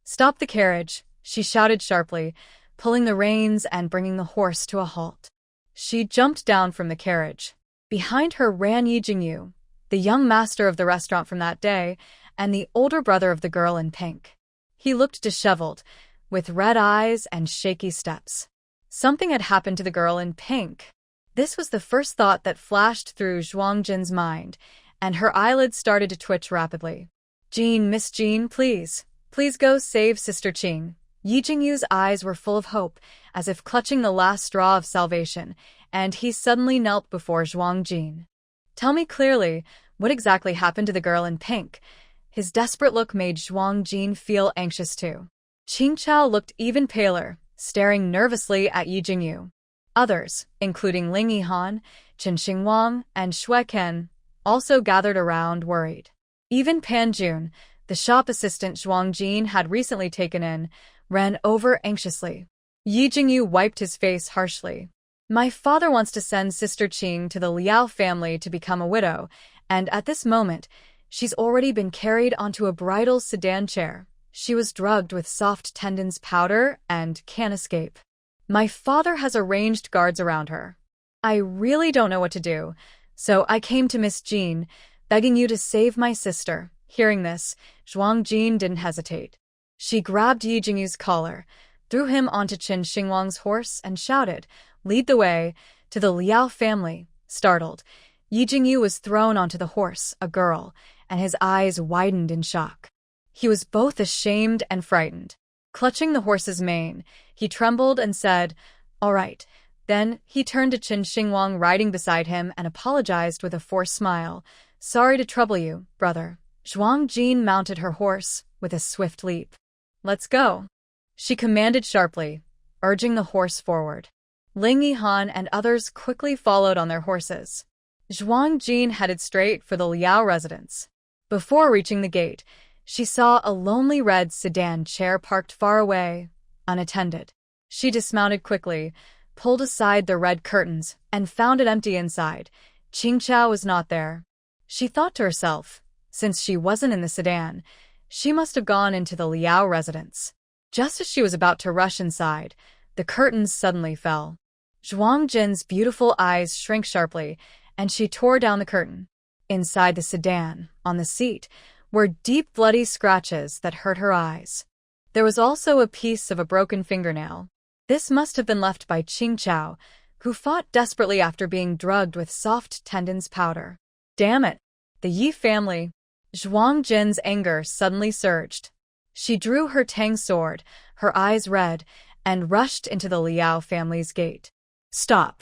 "Stop the carriage," she shouted sharply, pulling the reins and bringing the horse to a halt. She jumped down from the carriage. Behind her ran Yi Jingyu, the young master of the restaurant from that day, and the older brother of the girl in pink. He looked disheveled, with red eyes and shaky steps. Something had happened to the girl in pink. This was the first thought that flashed through Zhuang Jin's mind, and her eyelids started to twitch rapidly. "Jean, Miss Jean, please go save Sister Qing." Yi Jingyu's eyes were full of hope, as if clutching the last straw of salvation, and he suddenly knelt before Zhuang Jin. "Tell me clearly, what exactly happened to the girl in pink?" His desperate look made Zhuang Jin feel anxious too. Qing Chao looked even paler, staring nervously at Yi Jingyu. Others, including Ling Yihan, Chen Xingwang, and Xue Ken, also gathered around, worried. Even Pan Jun, the shop assistant Zhuang Jin had recently taken in, ran over anxiously. Yi Jingyu wiped his face harshly. My father wants to send Sister Qing to the Liao family to become a widow, and at this moment, she's already been carried onto a bridal sedan chair. She was drugged with soft tendons powder and can't escape. My father has arranged guards around her. I really don't know what to do, so I came to Miss Jean, begging you to save my sister. Hearing this, Zhuang Jin didn't hesitate. She grabbed Yi Jingyu's collar, threw him onto Chen Xingwang's horse, and shouted, "Lead the way," to the Liao family. Startled, Yi Jingyu was thrown onto the horse, a girl, and his eyes widened in shock. He was both ashamed and frightened. Clutching the horse's mane, he trembled and said, "All right." Then he turned to Chen Xingwang riding beside him and apologized with a forced smile. "Sorry to trouble you, brother." Zhuang Jin mounted her horse with a swift leap. "Let's go," she commanded sharply, urging the horse forward. Ling Yihan and others quickly followed on their horses. Zhuang Jin headed straight for the Liao residence. Before reaching the gate, she saw a lonely red sedan chair parked far away, unattended. She dismounted quickly, pulled aside the red curtains, and found it empty inside. Qing Chao was not there. She thought to herself, since she wasn't in the sedan, she must have gone into the Liao residence. Just as she was about to rush inside, the curtains suddenly fell. Zhuang Jin's beautiful eyes shrank sharply, and she tore down the curtain. Inside the sedan, on the seat, were deep bloody scratches that hurt her eyes. There was also a piece of a broken fingernail. This must have been left by Qing Chao, who fought desperately after being drugged with soft tendons powder. Damn it! The Yi family! Zhuang Jin's anger suddenly surged. She drew her tang sword, her eyes red, and rushed into the Liao family's gate. "Stop!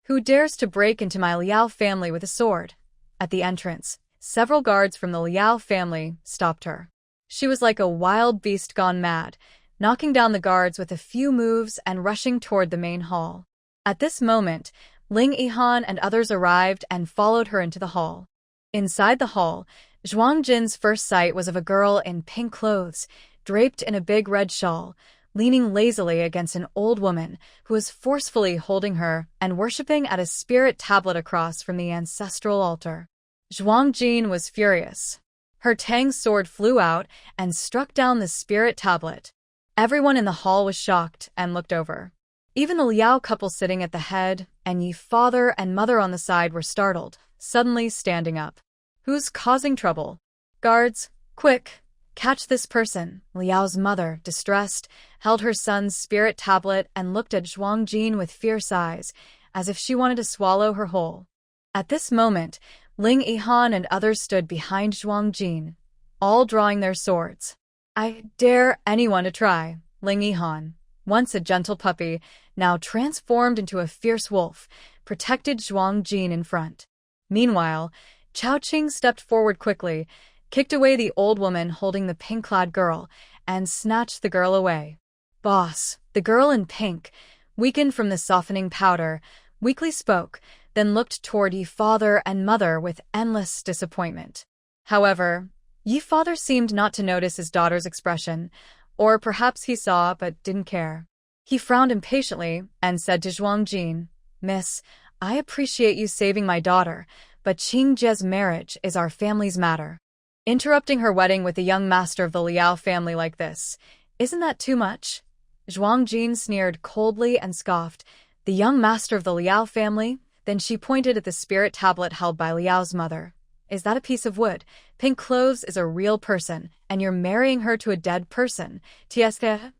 Who dares to break into my Liao family with a sword?" At the entrance, several guards from the Liao family stopped her. She was like a wild beast gone mad, knocking down the guards with a few moves and rushing toward the main hall. At this moment, Ling Yihan and others arrived and followed her into the hall. Inside the hall, Zhuang Jin's first sight was of a girl in pink clothes, draped in a big red shawl, leaning lazily against an old woman who was forcefully holding her and worshipping at a spirit tablet across from the ancestral altar. Zhuang Jin was furious. Her tang sword flew out and struck down the spirit tablet. Everyone in the hall was shocked and looked over. Even the Liao couple sitting at the head and Yi father and mother on the side were startled, suddenly standing up. "Who's causing trouble? Guards, quick! Catch this person." Liao's mother, distressed, held her son's spirit tablet and looked at Zhuang Jin with fierce eyes, as if she wanted to swallow her whole. At this moment, Ling Yihan and others stood behind Zhuang Jin, all drawing their swords. "I dare anyone to try." Ling Yihan, once a gentle puppy, now transformed into a fierce wolf, protected Zhuang Jin in front. Meanwhile, Chao Qing stepped forward quickly, kicked away the old woman holding the pink-clad girl, and snatched the girl away. "Boss," the girl in pink, weakened from the softening powder, weakly spoke, then looked toward Yi father and mother with endless disappointment. However, Yi father seemed not to notice his daughter's expression, or perhaps he saw but didn't care. He frowned impatiently and said to Zhuang Jin, "Miss, I appreciate you saving my daughter, but Qing Jie's marriage is our family's matter. Interrupting her wedding with the young master of the Liao family like this, isn't that too much?" Zhuang Jin sneered coldly and scoffed, "The young master of the Liao family?" Then she pointed at the spirit tablet held by Liao's mother. "Is that a piece of wood? Pink clothes is a real person, and you're marrying her to a dead person. Tieste?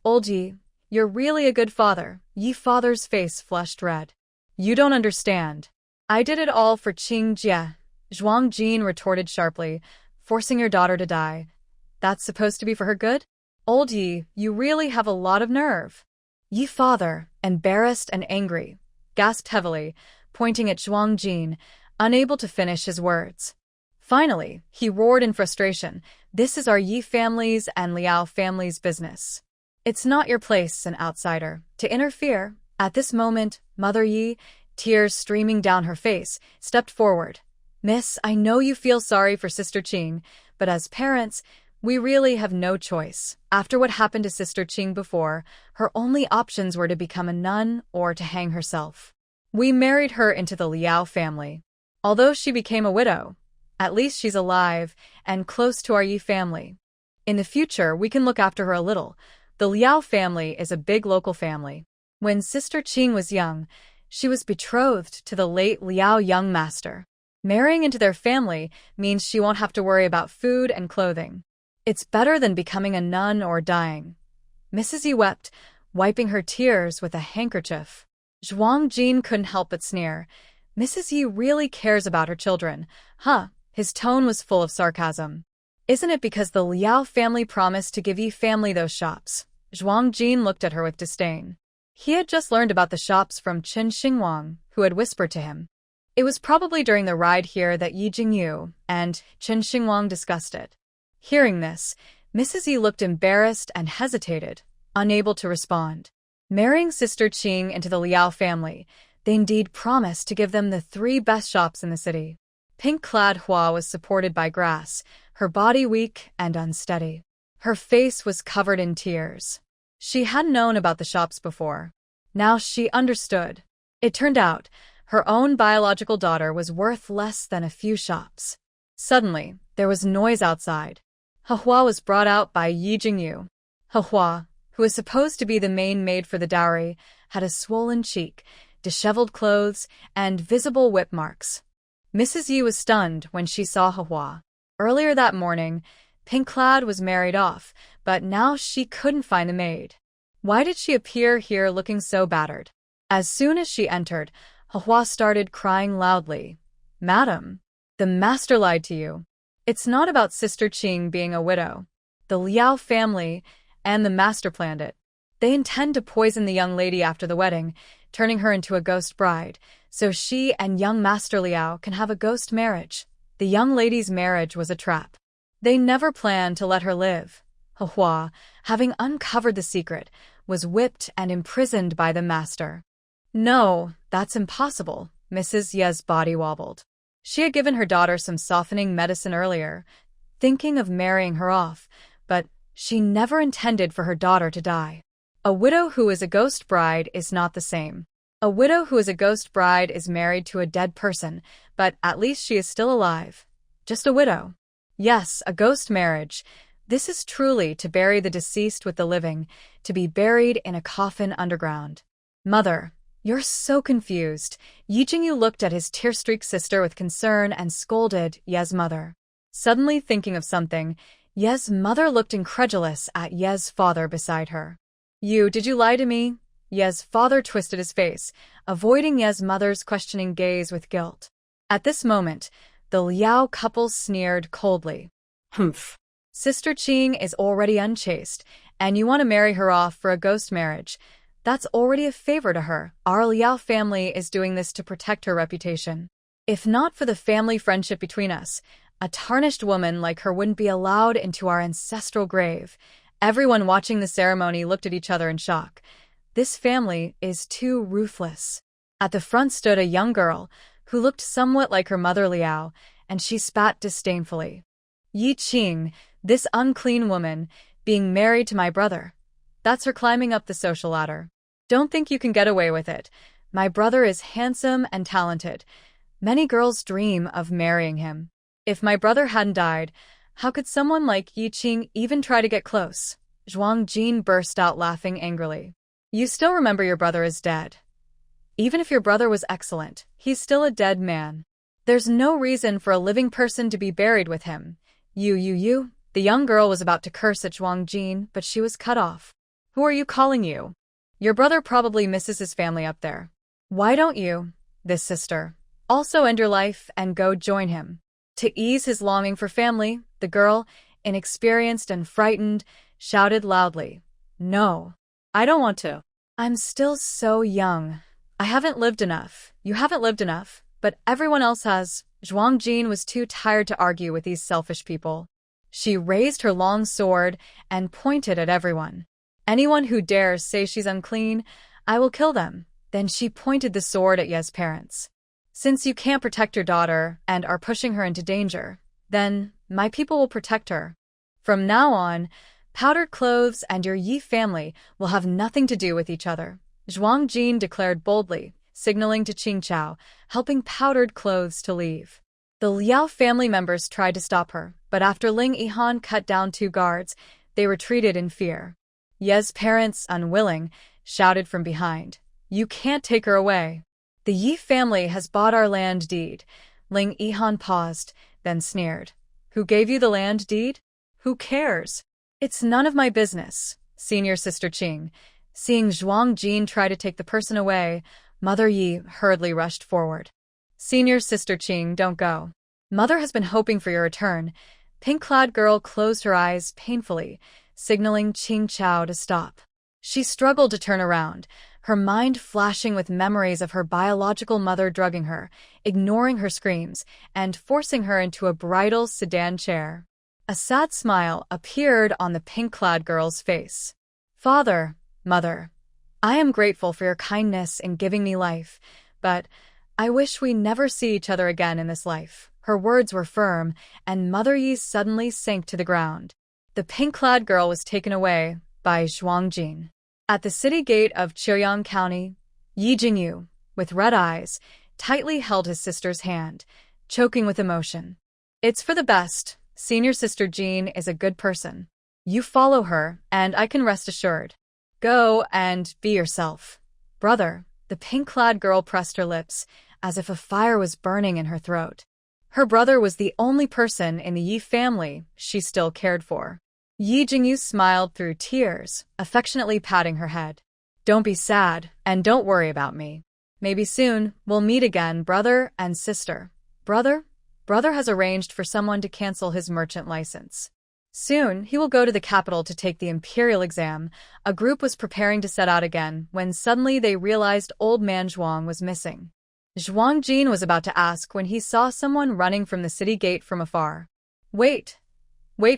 Old Yi, you're really a good father." Yi father's face flushed red. "You don't understand. I did it all for Qing Jie," Zhuang Jin retorted sharply. "Forcing your daughter to die. That's supposed to be for her good? Old Yi, you really have a lot of nerve." Yi father, embarrassed and angry, gasped heavily, pointing at Zhuang Jin, unable to finish his words. Finally, he roared in frustration, This is our Yi family's and Liao family's business. It's not your place, an outsider, to interfere. At this moment, Mother Yi, tears streaming down her face, stepped forward. Miss, I know you feel sorry for Sister Qing, but as parents, we really have no choice. After what happened to Sister Qing before, her only options were to become a nun or to hang herself. We married her into the Liao family. Although she became a widow, at least she's alive and close to our Yi family. In the future, we can look after her a little. The Liao family is a big local family. When Sister Qing was young, she was betrothed to the late Liao young master. Marrying into their family means she won't have to worry about food and clothing. It's better than becoming a nun or dying. Mrs. Yi wept, wiping her tears with a handkerchief. Zhuang Jin couldn't help but sneer. Mrs. Yi really cares about her children. Huh, his tone was full of sarcasm. Isn't it because the Liao family promised to give Yi family those shops? Zhuang Jin looked at her with disdain. He had just learned about the shops from Chen Xingwang, who had whispered to him. It was probably during the ride here that Yi Jingyu and Chen Xingwang discussed it. Hearing this, Mrs. Yi looked embarrassed and hesitated, unable to respond. Marrying Sister Qing into the Liao family, they indeed promised to give them the 3 best shops in the city. Pink-clad Hua was supported by grass, her body weak and unsteady. Her face was covered in tears. She had known about the shops before. Now she understood. It turned out, her own biological daughter was worth less than a few shops. Suddenly, there was noise outside. Hua was brought out by Yi Jingyu. Hua, who was supposed to be the main maid for the dowry, had a swollen cheek, disheveled clothes, and visible whip marks. Mrs. Yi was stunned when she saw Hua. Earlier that morning, Pink-clad was married off, but now she couldn't find the maid. Why did she appear here looking so battered? As soon as she entered, Hua started crying loudly. Madam, the master lied to you. It's not about Sister Qing being a widow. The Liao family and the master planned it. They intend to poison the young lady after the wedding, turning her into a ghost bride, so she and young Master Liao can have a ghost marriage. The young lady's marriage was a trap. They never planned to let her live. Hua, having uncovered the secret, was whipped and imprisoned by the master. No, that's impossible. Mrs. Ye's body wobbled. She had given her daughter some softening medicine earlier, thinking of marrying her off, but she never intended for her daughter to die. A widow who is a ghost bride is not the same. A widow who is a ghost bride is married to a dead person, but at least she is still alive. Just a widow. Yes, a ghost marriage. This is truly to bury the deceased with the living, to be buried in a coffin underground. Mother, you're so confused. Yi Jingyu looked at his tear-streaked sister with concern and scolded Ye's mother. Suddenly thinking of something, Ye's mother looked incredulous at Ye's father beside her. Did you lie to me? Ye's father twisted his face, avoiding Ye's mother's questioning gaze with guilt. At this moment, the Liao couple sneered coldly. Humph. Sister Qing is already unchaste, and you want to marry her off for a ghost marriage. That's already a favor to her. Our Liao family is doing this to protect her reputation. If not for the family friendship between us, a tarnished woman like her wouldn't be allowed into our ancestral grave. Everyone watching the ceremony looked at each other in shock. This family is too ruthless. At the front stood a young girl, who looked somewhat like her mother Liao, and she spat disdainfully. Yi Qing, this unclean woman, being married to my brother. That's her climbing up the social ladder. Don't think you can get away with it. My brother is handsome and talented. Many girls dream of marrying him. If my brother hadn't died, how could someone like Yi Qing even try to get close? Zhuang Jin burst out laughing angrily. You still remember your brother is dead. Even if your brother was excellent, he's still a dead man. There's no reason for a living person to be buried with him. You. The young girl was about to curse at Zhuang Jin, but she was cut off. Who are you calling you? Your brother probably misses his family up there. Why don't you, this sister, also end your life and go join him? To ease his longing for family, the girl, inexperienced and frightened, shouted loudly. No, I don't want to. I'm still so young. I haven't lived enough. You haven't lived enough, but everyone else has. Zhuang Jin was too tired to argue with these selfish people. She raised her long sword and pointed at everyone. Anyone who dares say she's unclean, I will kill them. Then she pointed the sword at Ye's parents. Since you can't protect your daughter and are pushing her into danger, then my people will protect her. From now on, powdered clothes and your Yi family will have nothing to do with each other, Zhuang Jin declared boldly, signaling to Qing Chao, helping powdered clothes to leave. The Liao family members tried to stop her, but after Ling Yihan cut down 2 guards, they retreated in fear. Ye's parents, unwilling, shouted from behind, "You can't take her away. The Yi family has bought our land deed." Ling Yihan paused, then sneered. "Who gave you the land deed? Who cares?" "It's none of my business," senior sister Qing. Seeing Zhuang Jin try to take the person away, Mother Yi hurriedly rushed forward. "Senior sister Qing, don't go. Mother has been hoping for your return." Pink-clad girl closed her eyes painfully, signaling Qing Chao to stop. She struggled to turn around, her mind flashing with memories of her biological mother drugging her, ignoring her screams, and forcing her into a bridal sedan chair. A sad smile appeared on the pink-clad girl's face. "Father, Mother, I am grateful for your kindness in giving me life, but I wish we never see each other again in this life." Her words were firm, and Mother Yi suddenly sank to the ground. The pink-clad girl was taken away by Zhuang Jin. At the city gate of Chiryang County, Yi Jingyu, with red eyes, tightly held his sister's hand, choking with emotion. "It's for the best. Senior sister Jean is a good person. You follow her, and I can rest assured. Go and be yourself." "Brother," the pink-clad girl pressed her lips, as if a fire was burning in her throat. Her brother was the only person in the Yi family she still cared for. Yi Jingyu smiled through tears, affectionately patting her head. "Don't be sad, and don't worry about me. Maybe soon we'll meet again, brother and sister." "Brother?" "Brother has arranged for someone to cancel his merchant license. Soon he will go to the capital to take the imperial exam." A group was preparing to set out again when suddenly they realized old man Zhuang was missing. Zhuang Jin was about to ask when he saw someone running from the city gate from afar. Wait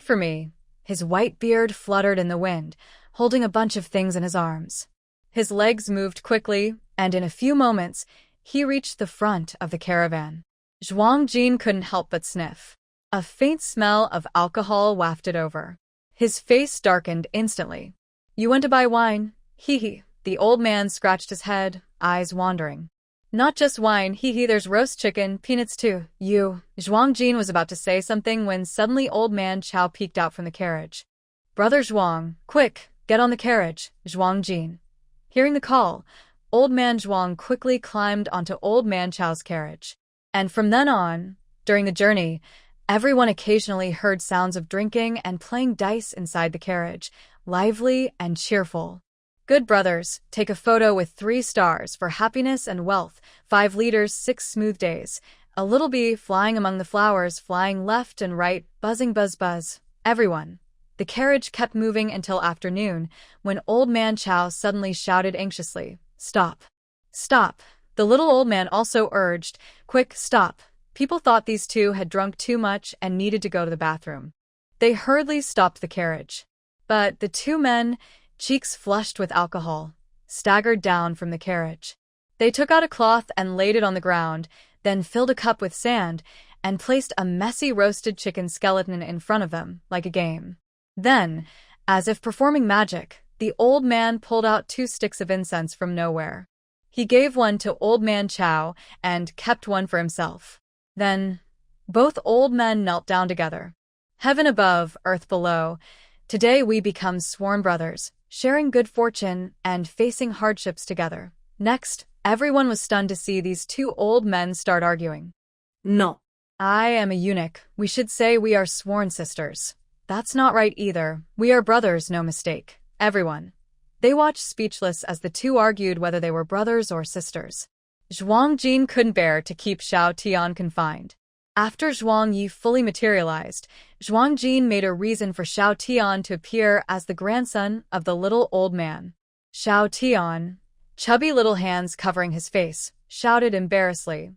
for me." His white beard fluttered in the wind, holding a bunch of things in his arms. His legs moved quickly, and in a few moments, he reached the front of the caravan. Zhuang Jin couldn't help but sniff. A faint smell of alcohol wafted over. His face darkened instantly. "You went to buy wine? Hee." The old man scratched his head, eyes wandering. "Not just wine, hee, there's roast chicken, peanuts too." Zhuang Jin was about to say something when suddenly old man Chao peeked out from the carriage. "Brother Zhuang, quick, get on the carriage." Zhuang Jin. Hearing the call, old man Zhuang quickly climbed onto old man Chao's carriage. And from then on, during the journey, everyone occasionally heard sounds of drinking and playing dice inside the carriage, lively and cheerful. "Good brothers, take a photo with 3 stars for happiness and wealth, 5 liters, 6 smooth days. A little bee flying among the flowers, flying left and right, buzzing buzz buzz." Everyone. The carriage kept moving until afternoon, when old man Chao suddenly shouted anxiously, "Stop! Stop!" The little old man also urged, "Quick, stop." People thought these two had drunk too much and needed to go to the bathroom. They hurriedly stopped the carriage. But the 2 men, cheeks flushed with alcohol, staggered down from the carriage. They took out a cloth and laid it on the ground, then filled a cup with sand and placed a messy roasted chicken skeleton in front of them, like a game. Then, as if performing magic, the old man pulled out 2 sticks of incense from nowhere. He gave one to old man Chao and kept one for himself. Then, both old men knelt down together. "Heaven above, earth below. Today we become sworn brothers, sharing good fortune and facing hardships together." Next, everyone was stunned to see these 2 old men start arguing.
"No.
I am a eunuch. We should say we are sworn sisters." "That's not right either. We are brothers, no mistake." Everyone. They watched speechless as the 2 argued whether they were brothers or sisters. Zhuang Jin couldn't bear to keep Xiao Tian confined. After Zhuang Yi fully materialized, Zhuang Jin made a reason for Xiao Tian to appear as the grandson of the little old man. Xiao Tian, chubby little hands covering his face, shouted embarrassedly,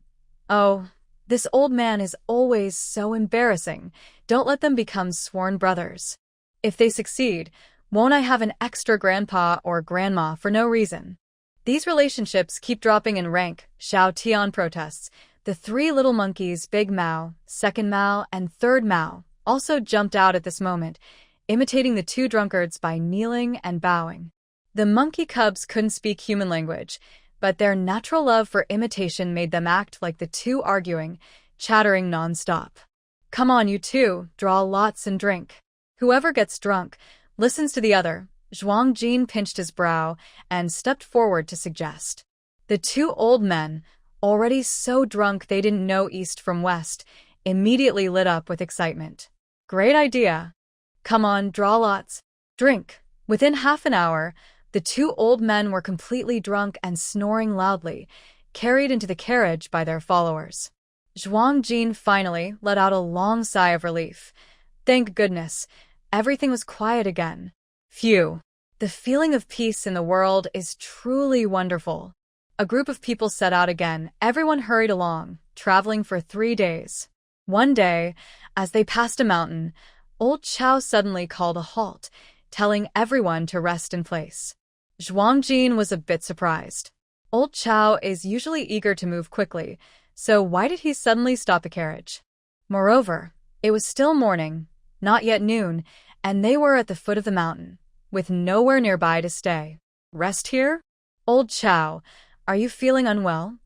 "Oh, This old man is always so embarrassing. Don't let them become sworn brothers. If they succeed, won't I have an extra grandpa or grandma for no reason? These relationships keep dropping in rank, Xiao Tian protests. The three little monkeys, Big Mao, Second Mao, and Third Mao, also jumped out at this moment, imitating the two drunkards by kneeling and bowing. The monkey cubs couldn't speak human language, but their natural love for imitation made them act like the two arguing, chattering non-stop. Come on, you two, draw lots and drink. Whoever gets drunk listens to the other. Zhuang Jin pinched his brow and stepped forward to suggest. The two old men, already so drunk they didn't know east from west, immediately lit up with excitement. Great idea. Come on, draw lots. Drink. Within half an hour, the two old men were completely drunk and snoring loudly, carried into the carriage by their followers. Zhuang Jin finally let out a long sigh of relief. Thank goodness, everything was quiet again. Phew. The feeling of peace in the world is truly wonderful. A group of people set out again. Everyone hurried along, traveling for 3 days. One day, as they passed a mountain, old Chow suddenly called a halt, telling everyone to rest in place. Zhuang Jin was a bit surprised. Old Chow is usually eager to move quickly, so why did he suddenly stop the carriage? Moreover, it was still morning, not yet noon, and they were at the foot of the mountain, with nowhere nearby to stay. Rest here? Old Chow, are you feeling unwell?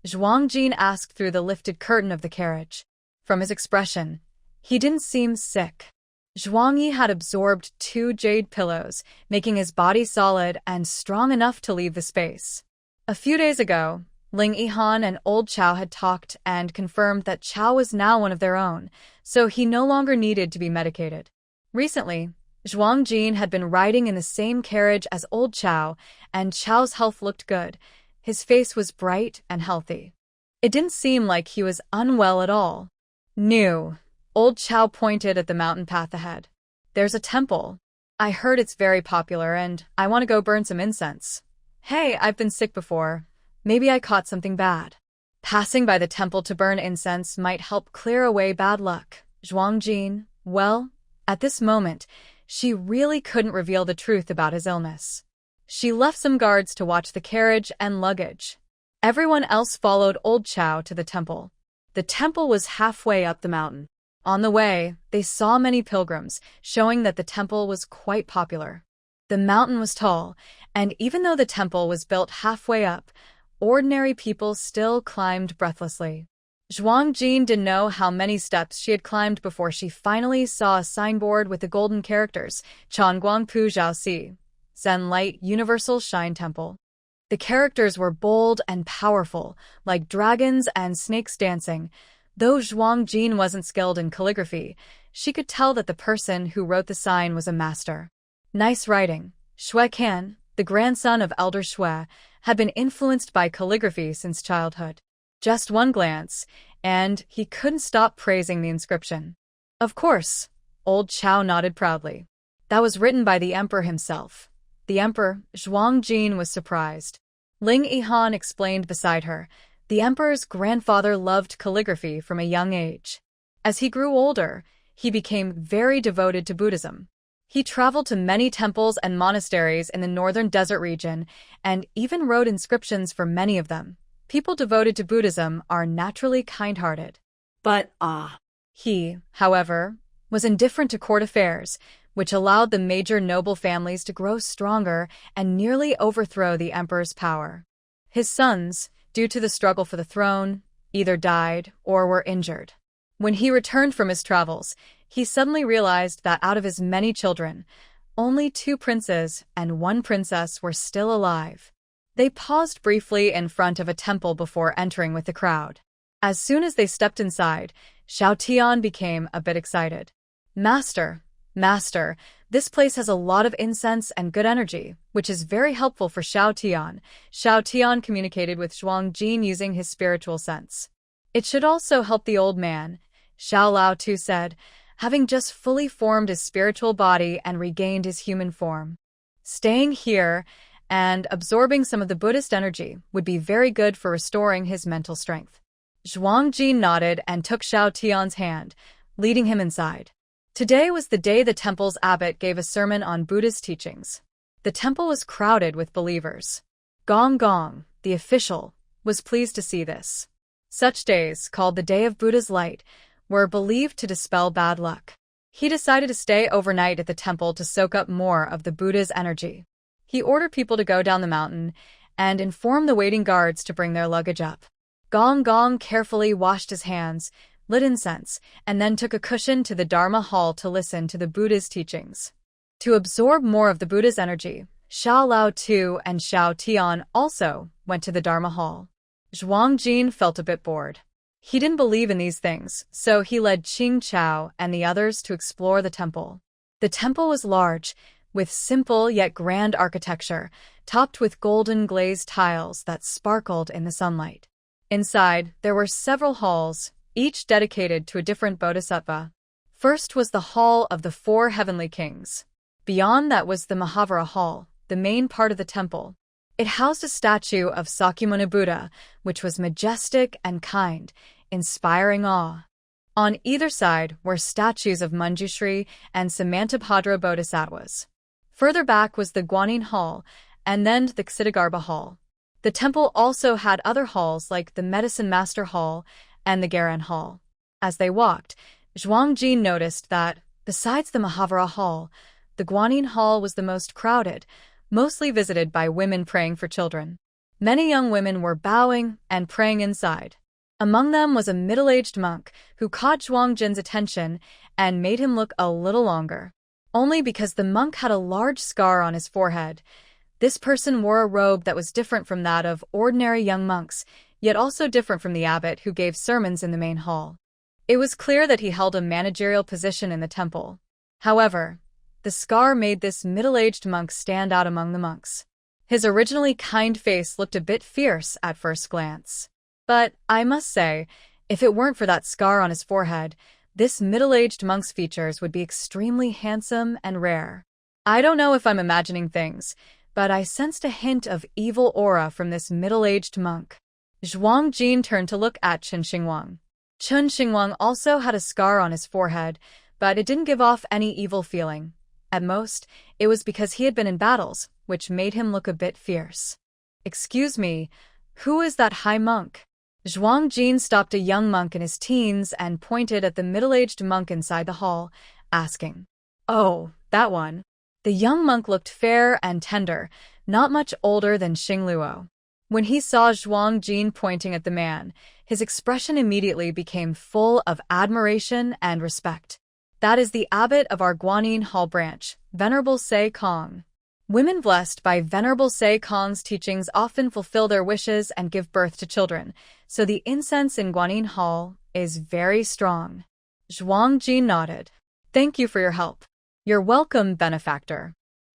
Zhuang Jin asked through the lifted curtain of the carriage. From his expression, he didn't seem sick. Zhuang Yi had absorbed 2 jade pillows, making his body solid and strong enough to leave the space. A few days ago, Ling Yihan and old Chow had talked and confirmed that Chow was now one of their own, so he no longer needed to be medicated. Recently, Zhuang Jin had been riding in the same carriage as old Chow, and Chow's health looked good. His face was bright and healthy. It didn't seem like he was unwell at all. New. Old Chow pointed at the mountain path ahead. There's a temple. I heard it's very popular and I want to go burn some incense. Hey, I've been sick before. Maybe I caught something bad. Passing by the temple to burn incense might help clear away bad luck. Zhuang Jin, well, at this moment, she really couldn't reveal the truth about his illness. She left some guards to watch the carriage and luggage. Everyone else followed old Chow to the temple. The temple was halfway up the mountain. On the way, they saw many pilgrims, showing that the temple was quite popular. The mountain was tall, and even though the temple was built halfway up, ordinary people still climbed breathlessly. Zhuang Jin didn't know how many steps she had climbed before she finally saw a signboard with the golden characters, Changguang Pu Zhao Si, Zen Light Universal Shine Temple. The characters were bold and powerful, like dragons and snakes dancing. Though Zhuang Jin wasn't skilled in calligraphy, she could tell that the person who wrote the sign was a master. Nice writing. Xue Kan, the grandson of Elder Xue, had been influenced by calligraphy since childhood. Just one glance, and he couldn't stop praising the inscription. Of course, old Chow nodded proudly. That was written by the emperor himself. The emperor, Zhuang Jin, was surprised. Ling Yihan explained beside her. The emperor's grandfather loved calligraphy from a young age. As he grew older, he became very devoted to Buddhism. He traveled to many temples and monasteries in the northern desert region and even wrote inscriptions for many of them. People devoted to Buddhism are naturally kind-hearted. But, he, however, was indifferent to court affairs, which allowed the major noble families to grow stronger and nearly overthrow the emperor's power. His sons, due to the struggle for the throne, either died or were injured. When he returned from his travels, he suddenly realized that out of his many children, only 2 princes and 1 princess were still alive. They paused briefly in front of a temple before entering with the crowd. As soon as they stepped inside, Xiao Tian became a bit excited. Master, this place has a lot of incense and good energy, which is very helpful for Xiao Tian. Xiao Tian communicated with Zhuang Jin using his spiritual sense. It should also help the old man, Xiao Lao Tu said, having just fully formed his spiritual body and regained his human form. Staying here and absorbing some of the Buddhist energy would be very good for restoring his mental strength. Zhuang nodded and took Xiao Tian's hand, leading him inside. Today was the day the temple's abbot gave a sermon on Buddha's teachings. The temple was crowded with believers. Gong Gong, the official, was pleased to see this. Such days, called the Day of Buddha's Light, were believed to dispel bad luck. He decided to stay overnight at the temple to soak up more of the Buddha's energy. He ordered people to go down the mountain and inform the waiting guards to bring their luggage up. Gong Gong carefully washed his hands, lit incense, and then took a cushion to the Dharma hall to listen to the Buddha's teachings. To absorb more of the Buddha's energy, Xiao Lao Tu and Xiao Tian also went to the Dharma hall. Zhuang felt a bit bored. He didn't believe in these things, so he led Qing Chao and the others to explore the temple. The temple was large, with simple yet grand architecture, topped with golden glazed tiles that sparkled in the sunlight. Inside, there were several halls, each dedicated to a different bodhisattva. First was the Hall of the Four Heavenly Kings. Beyond that was the Mahavira Hall, the main part of the temple. It housed a statue of Sakyamuni Buddha, which was majestic and kind, inspiring awe. On either side were statues of Manjushri and Samantabhadra bodhisattvas. Further back was the Guanyin Hall, and then the Ksitigarbha Hall. The temple also had other halls like the Medicine Master Hall and the Garan Hall. As they walked, Zhuang noticed that, besides the Mahavira Hall, the Guanyin Hall was the most crowded, mostly visited by women praying for children. Many young women were bowing and praying inside. Among them was a middle-aged monk who caught Zhuang attention and made him look a little longer. Only because the monk had a large scar on his forehead. This person wore a robe that was different from that of ordinary young monks, yet also different from the abbot who gave sermons in the main hall. It was clear that he held a managerial position in the temple. However, the scar made this middle-aged monk stand out among the monks. His originally kind face looked a bit fierce at first glance. But, I must say, if it weren't for that scar on his forehead, this middle-aged monk's features would be extremely handsome and rare. I don't know if I'm imagining things, but I sensed a hint of evil aura from this middle-aged monk. Zhuang turned to look at Chen Xingwang. Chen Xingwang also had a scar on his forehead, but it didn't give off any evil feeling. At most, it was because he had been in battles, which made him look a bit fierce. "Excuse me, who is that high monk?" Zhuang stopped a young monk in his teens and pointed at the middle-aged monk inside the hall, asking, "Oh, that one." The young monk looked fair and tender, not much older than Xing Luo. When he saw Zhuang pointing at the man, his expression immediately became full of admiration and respect. "That is the abbot of our Guanyin Hall branch, Venerable Se Kong." Women blessed by Venerable Se Kong's teachings often fulfill their wishes and give birth to children, so the incense in Guanyin Hall is very strong. Zhuang nodded. "Thank you for your help." "You're welcome, benefactor."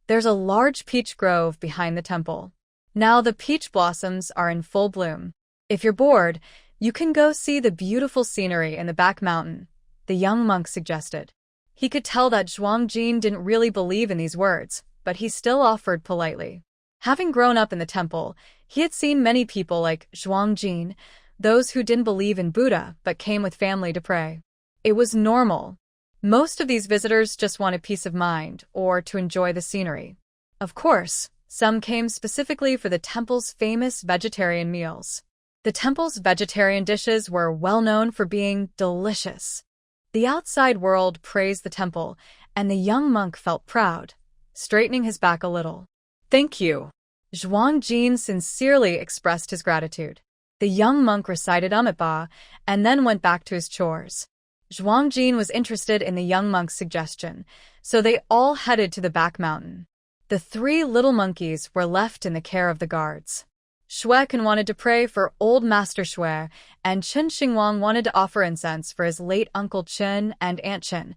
There's a large peach grove behind the temple. Now the peach blossoms are in full bloom. If you're bored, you can go see the beautiful scenery in the back mountain, the young monk suggested. He could tell that Zhuang didn't really believe in these words, but he still offered politely. Having grown up in the temple, he had seen many people like Zhuang those who didn't believe in Buddha but came with family to pray. It was normal. Most of these visitors just wanted peace of mind or to enjoy the scenery. Of course, some came specifically for the temple's famous vegetarian meals. The temple's vegetarian dishes were well known for being delicious. The outside world praised the temple, and the young monk felt proud, straightening his back a little. "Thank you." Zhuang sincerely expressed his gratitude. The young monk recited Amitabha and then went back to his chores. Zhuang was interested in the young monk's suggestion, so they all headed to the back mountain. The three little monkeys were left in the care of the guards. Shuekan wanted to pray for old Master Shui, and Chen Xingwang wanted to offer incense for his late Uncle Chen and Aunt Chen,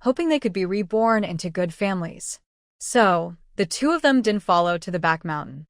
hoping they could be reborn into good families. So, the two of them didn't follow to the back mountain.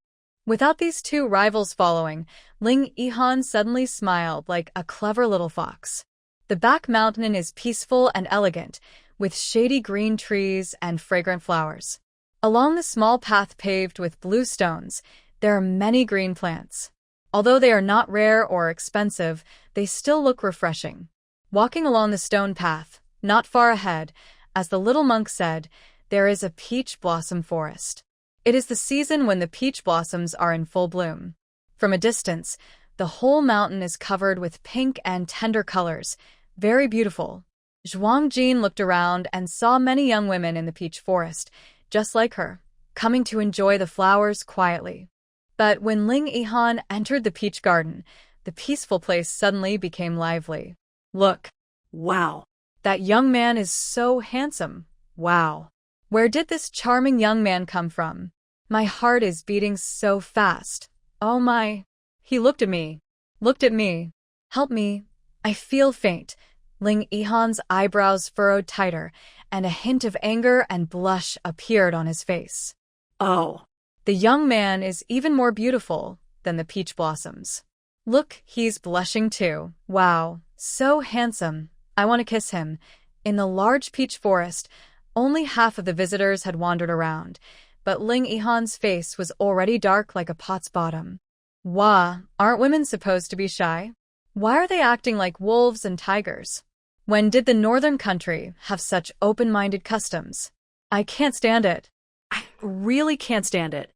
Without these two rivals following, Ling Yihan suddenly smiled like a clever little fox. The back mountain is peaceful and elegant, with shady green trees and fragrant flowers. Along the small path paved with blue stones, there are many green plants. Although they are not rare or expensive, they still look refreshing. Walking along the stone path, not far ahead, as the little monk said, there is a peach blossom forest. It is the season when the peach blossoms are in full bloom. From a distance, the whole mountain is covered with pink and tender colors, very beautiful. Zhuang Jin looked around and saw many young women in the peach forest, just like her, coming to enjoy the flowers quietly. But when Ling Yihan entered the peach garden, the peaceful place suddenly became lively. Look.
Wow.
That young man is so handsome. Wow. Where did this charming young man come from? My heart is beating so fast. Oh my. He looked at me. Looked at me. Help me. I feel faint. Ling Yihan's eyebrows furrowed tighter, and a hint of anger and blush appeared on his face.
Oh.
The young man is even more beautiful than the peach blossoms. Look, he's blushing too. Wow. So handsome. I want to kiss him. In the large peach forest, only half of the visitors had wandered around, but Ling Yihan's face was already dark like a pot's bottom. Wah, aren't women supposed to be shy? Why are they acting like wolves and tigers? When did the northern country have such open-minded customs? I can't stand it.
I really can't stand it.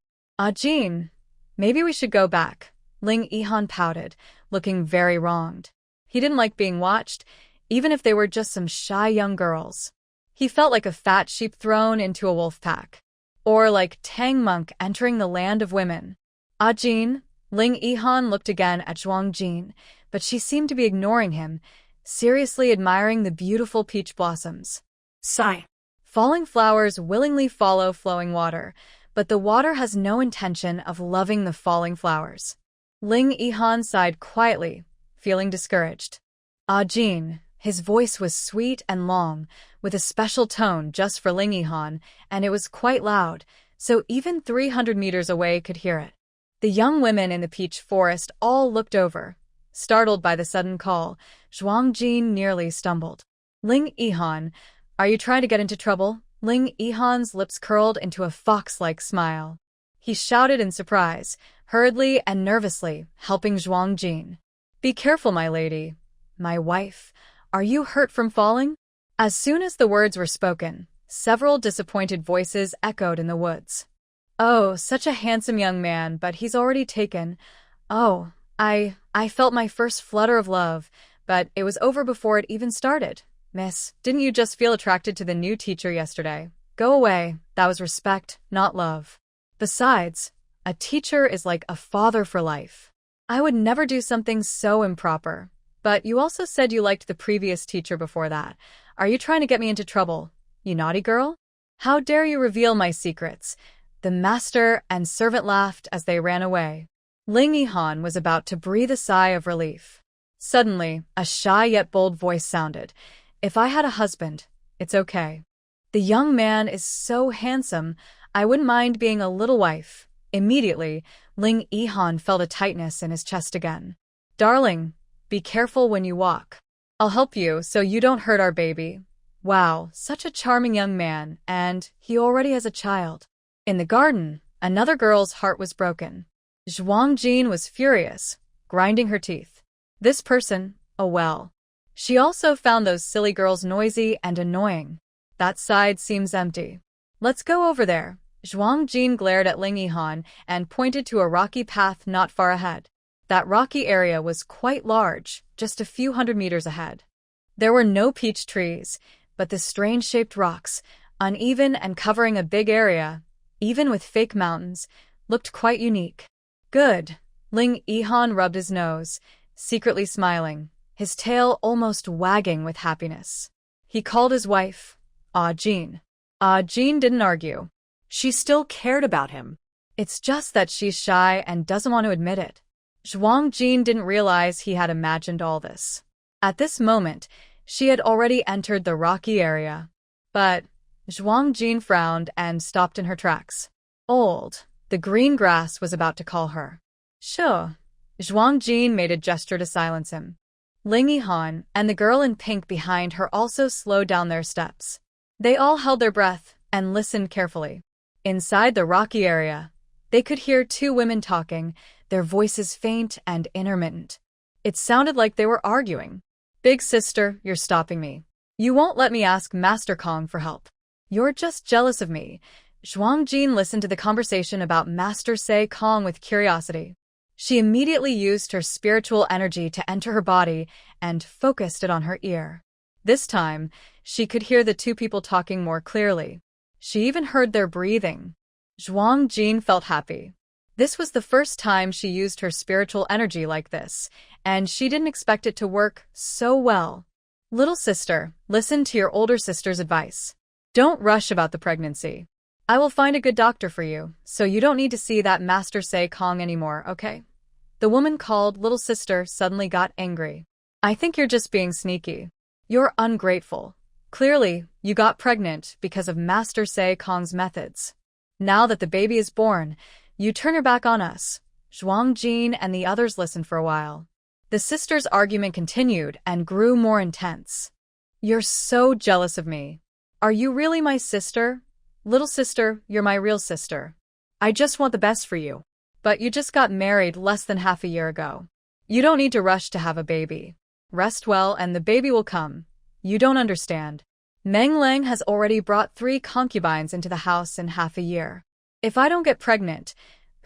Jin, maybe we should go back. Ling Yihan pouted, looking very wronged. He didn't like being watched, even if they were just some shy young girls. He felt like a fat sheep thrown into a wolf pack. Or like Tang Monk entering the land of women. Jin, Ling Yihan looked again at Zhuang Jin, but she seemed to be ignoring him, seriously admiring the beautiful peach blossoms.
Sigh.
Falling flowers willingly follow flowing water, but the water has no intention of loving the falling flowers. Ling Yihan sighed quietly, feeling discouraged. Jin, his voice was sweet and long, with a special tone just for Ling Yihan, and it was quite loud, so even 300 meters away could hear it. The young women in the peach forest all looked over. Startled by the sudden call, Zhuang Jin nearly stumbled. Ling Yihan, are you trying to get into trouble? Ling Yihan's lips curled into a fox-like smile. He shouted in surprise, hurriedly and nervously, helping Zhuang Jin. Be careful, my lady. My wife. Are you hurt from falling? As soon as the words were spoken, several disappointed voices echoed in the woods. Oh, such a handsome young man, but he's already taken. Oh, I felt my first flutter of love, but it was over before it even started. Miss, didn't you just feel attracted to the new teacher yesterday? Go away. That was respect, not love. Besides, a teacher is like a father for life. I would never do something so improper. But you also said you liked the previous teacher before that. Are you trying to get me into trouble, you naughty girl? How dare you reveal my secrets? The master and servant laughed as they ran away. Ling Yihan was about to breathe a sigh of relief. Suddenly, a shy yet bold voice sounded. If I had a husband, it's okay. The young man is so handsome, I wouldn't mind being a little wife. Immediately, Ling Yihan felt a tightness in his chest again. Darling, be careful when you walk. I'll help you so you don't hurt our baby. Wow, such a charming young man, and he already has a child. In the garden, another girl's heart was broken. Zhuang Jin was furious, grinding her teeth. This person, oh well. She also found those silly girls noisy and annoying. That side seems empty. Let's go over there. Zhuang Jin glared at Ling Yihan and pointed to a rocky path not far ahead. That rocky area was quite large, just a few hundred meters ahead. There were no peach trees, but the strange-shaped rocks, uneven and covering a big area, even with fake mountains, looked quite unique. Good. Ling Yihan rubbed his nose, secretly smiling, his tail almost wagging with happiness. He called his wife, Jin. Jin didn't argue.
She still cared about him.
It's just that she's shy and doesn't want to admit it. Zhuang Jin didn't realize he had imagined all this. At this moment, she had already entered the rocky area. But Zhuang Jin frowned and stopped in her tracks. Old. The green grass was about to call her. Sure. Zhuang Jin made a gesture to silence him. Ling Yihan and the girl in pink behind her also slowed down their steps. They all held their breath and listened carefully. Inside the rocky area, they could hear two women talking, their voices faint and intermittent. It sounded like they were arguing. Big sister, you're stopping me. You won't let me ask Master Kong for help. You're just jealous of me. Zhuang Jin listened to the conversation about Master Sei Kong with curiosity. She immediately used her spiritual energy to enter her body and focused it on her ear. This time, she could hear the two people talking more clearly. She even heard their breathing. Zhuang Jin felt happy. This was the first time she used her spiritual energy like this, and she didn't expect it to work so well. Little sister, listen to your older sister's advice. Don't rush about the pregnancy. I will find a good doctor for you, so you don't need to see that Master Sei Kong anymore, okay? The woman called little sister suddenly got angry. I think you're just being sneaky. You're ungrateful. Clearly, you got pregnant because of Master Sei Kong's methods. Now that the baby is born, you turn your back on us. Zhuang Jin and the others listened for a while. The sisters' argument continued and grew more intense. You're so jealous of me. Are you really my sister? Little sister, you're my real sister. I just want the best for you. But you just got married less than half a year ago. You don't need to rush to have a baby. Rest well and the baby will come. You don't understand. Meng Lang has already brought 3 concubines into the house in half a year. If I don't get pregnant,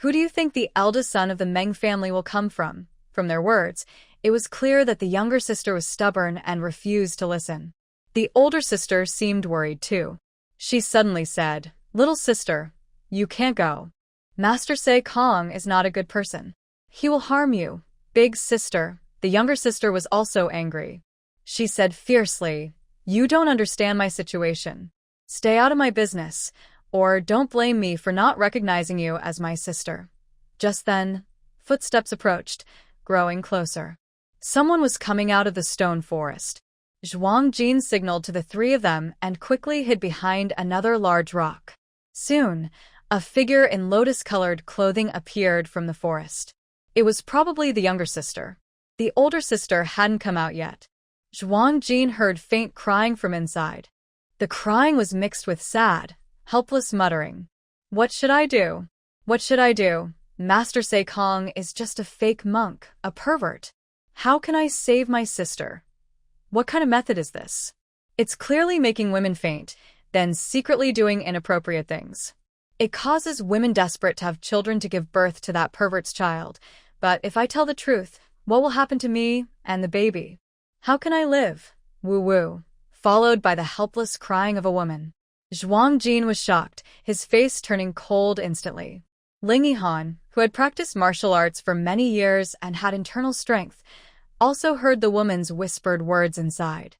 who do you think the eldest son of the Meng family will come from? From their words, it was clear that the younger sister was stubborn and refused to listen. The older sister seemed worried too. She suddenly said, Little sister, you can't go. Master Sei Kong is not a good person. He will harm you. Big sister, the younger sister was also angry. She said fiercely, You don't understand my situation. Stay out of my business, or don't blame me for not recognizing you as my sister. Just then, footsteps approached, growing closer. Someone was coming out of the stone forest. Zhuang Jin signaled to the 3 of them and quickly hid behind another large rock. Soon, a figure in lotus-colored clothing appeared from the forest. It was probably the younger sister. The older sister hadn't come out yet. Zhuang Jin heard faint crying from inside. The crying was mixed with sad, helpless muttering. What should I do? What should I do? Master Sei Kong is just a fake monk, a pervert. How can I save my sister? What kind of method is this? It's clearly making women faint, then secretly doing inappropriate things. It causes women desperate to have children to give birth to that pervert's child. But if I tell the truth, what will happen to me and the baby? How can I live? Woo-woo. Followed by the helpless crying of a woman. Zhuang Jin was shocked, his face turning cold instantly. Ling Yihan, who had practiced martial arts for many years and had internal strength, also heard the woman's whispered words inside.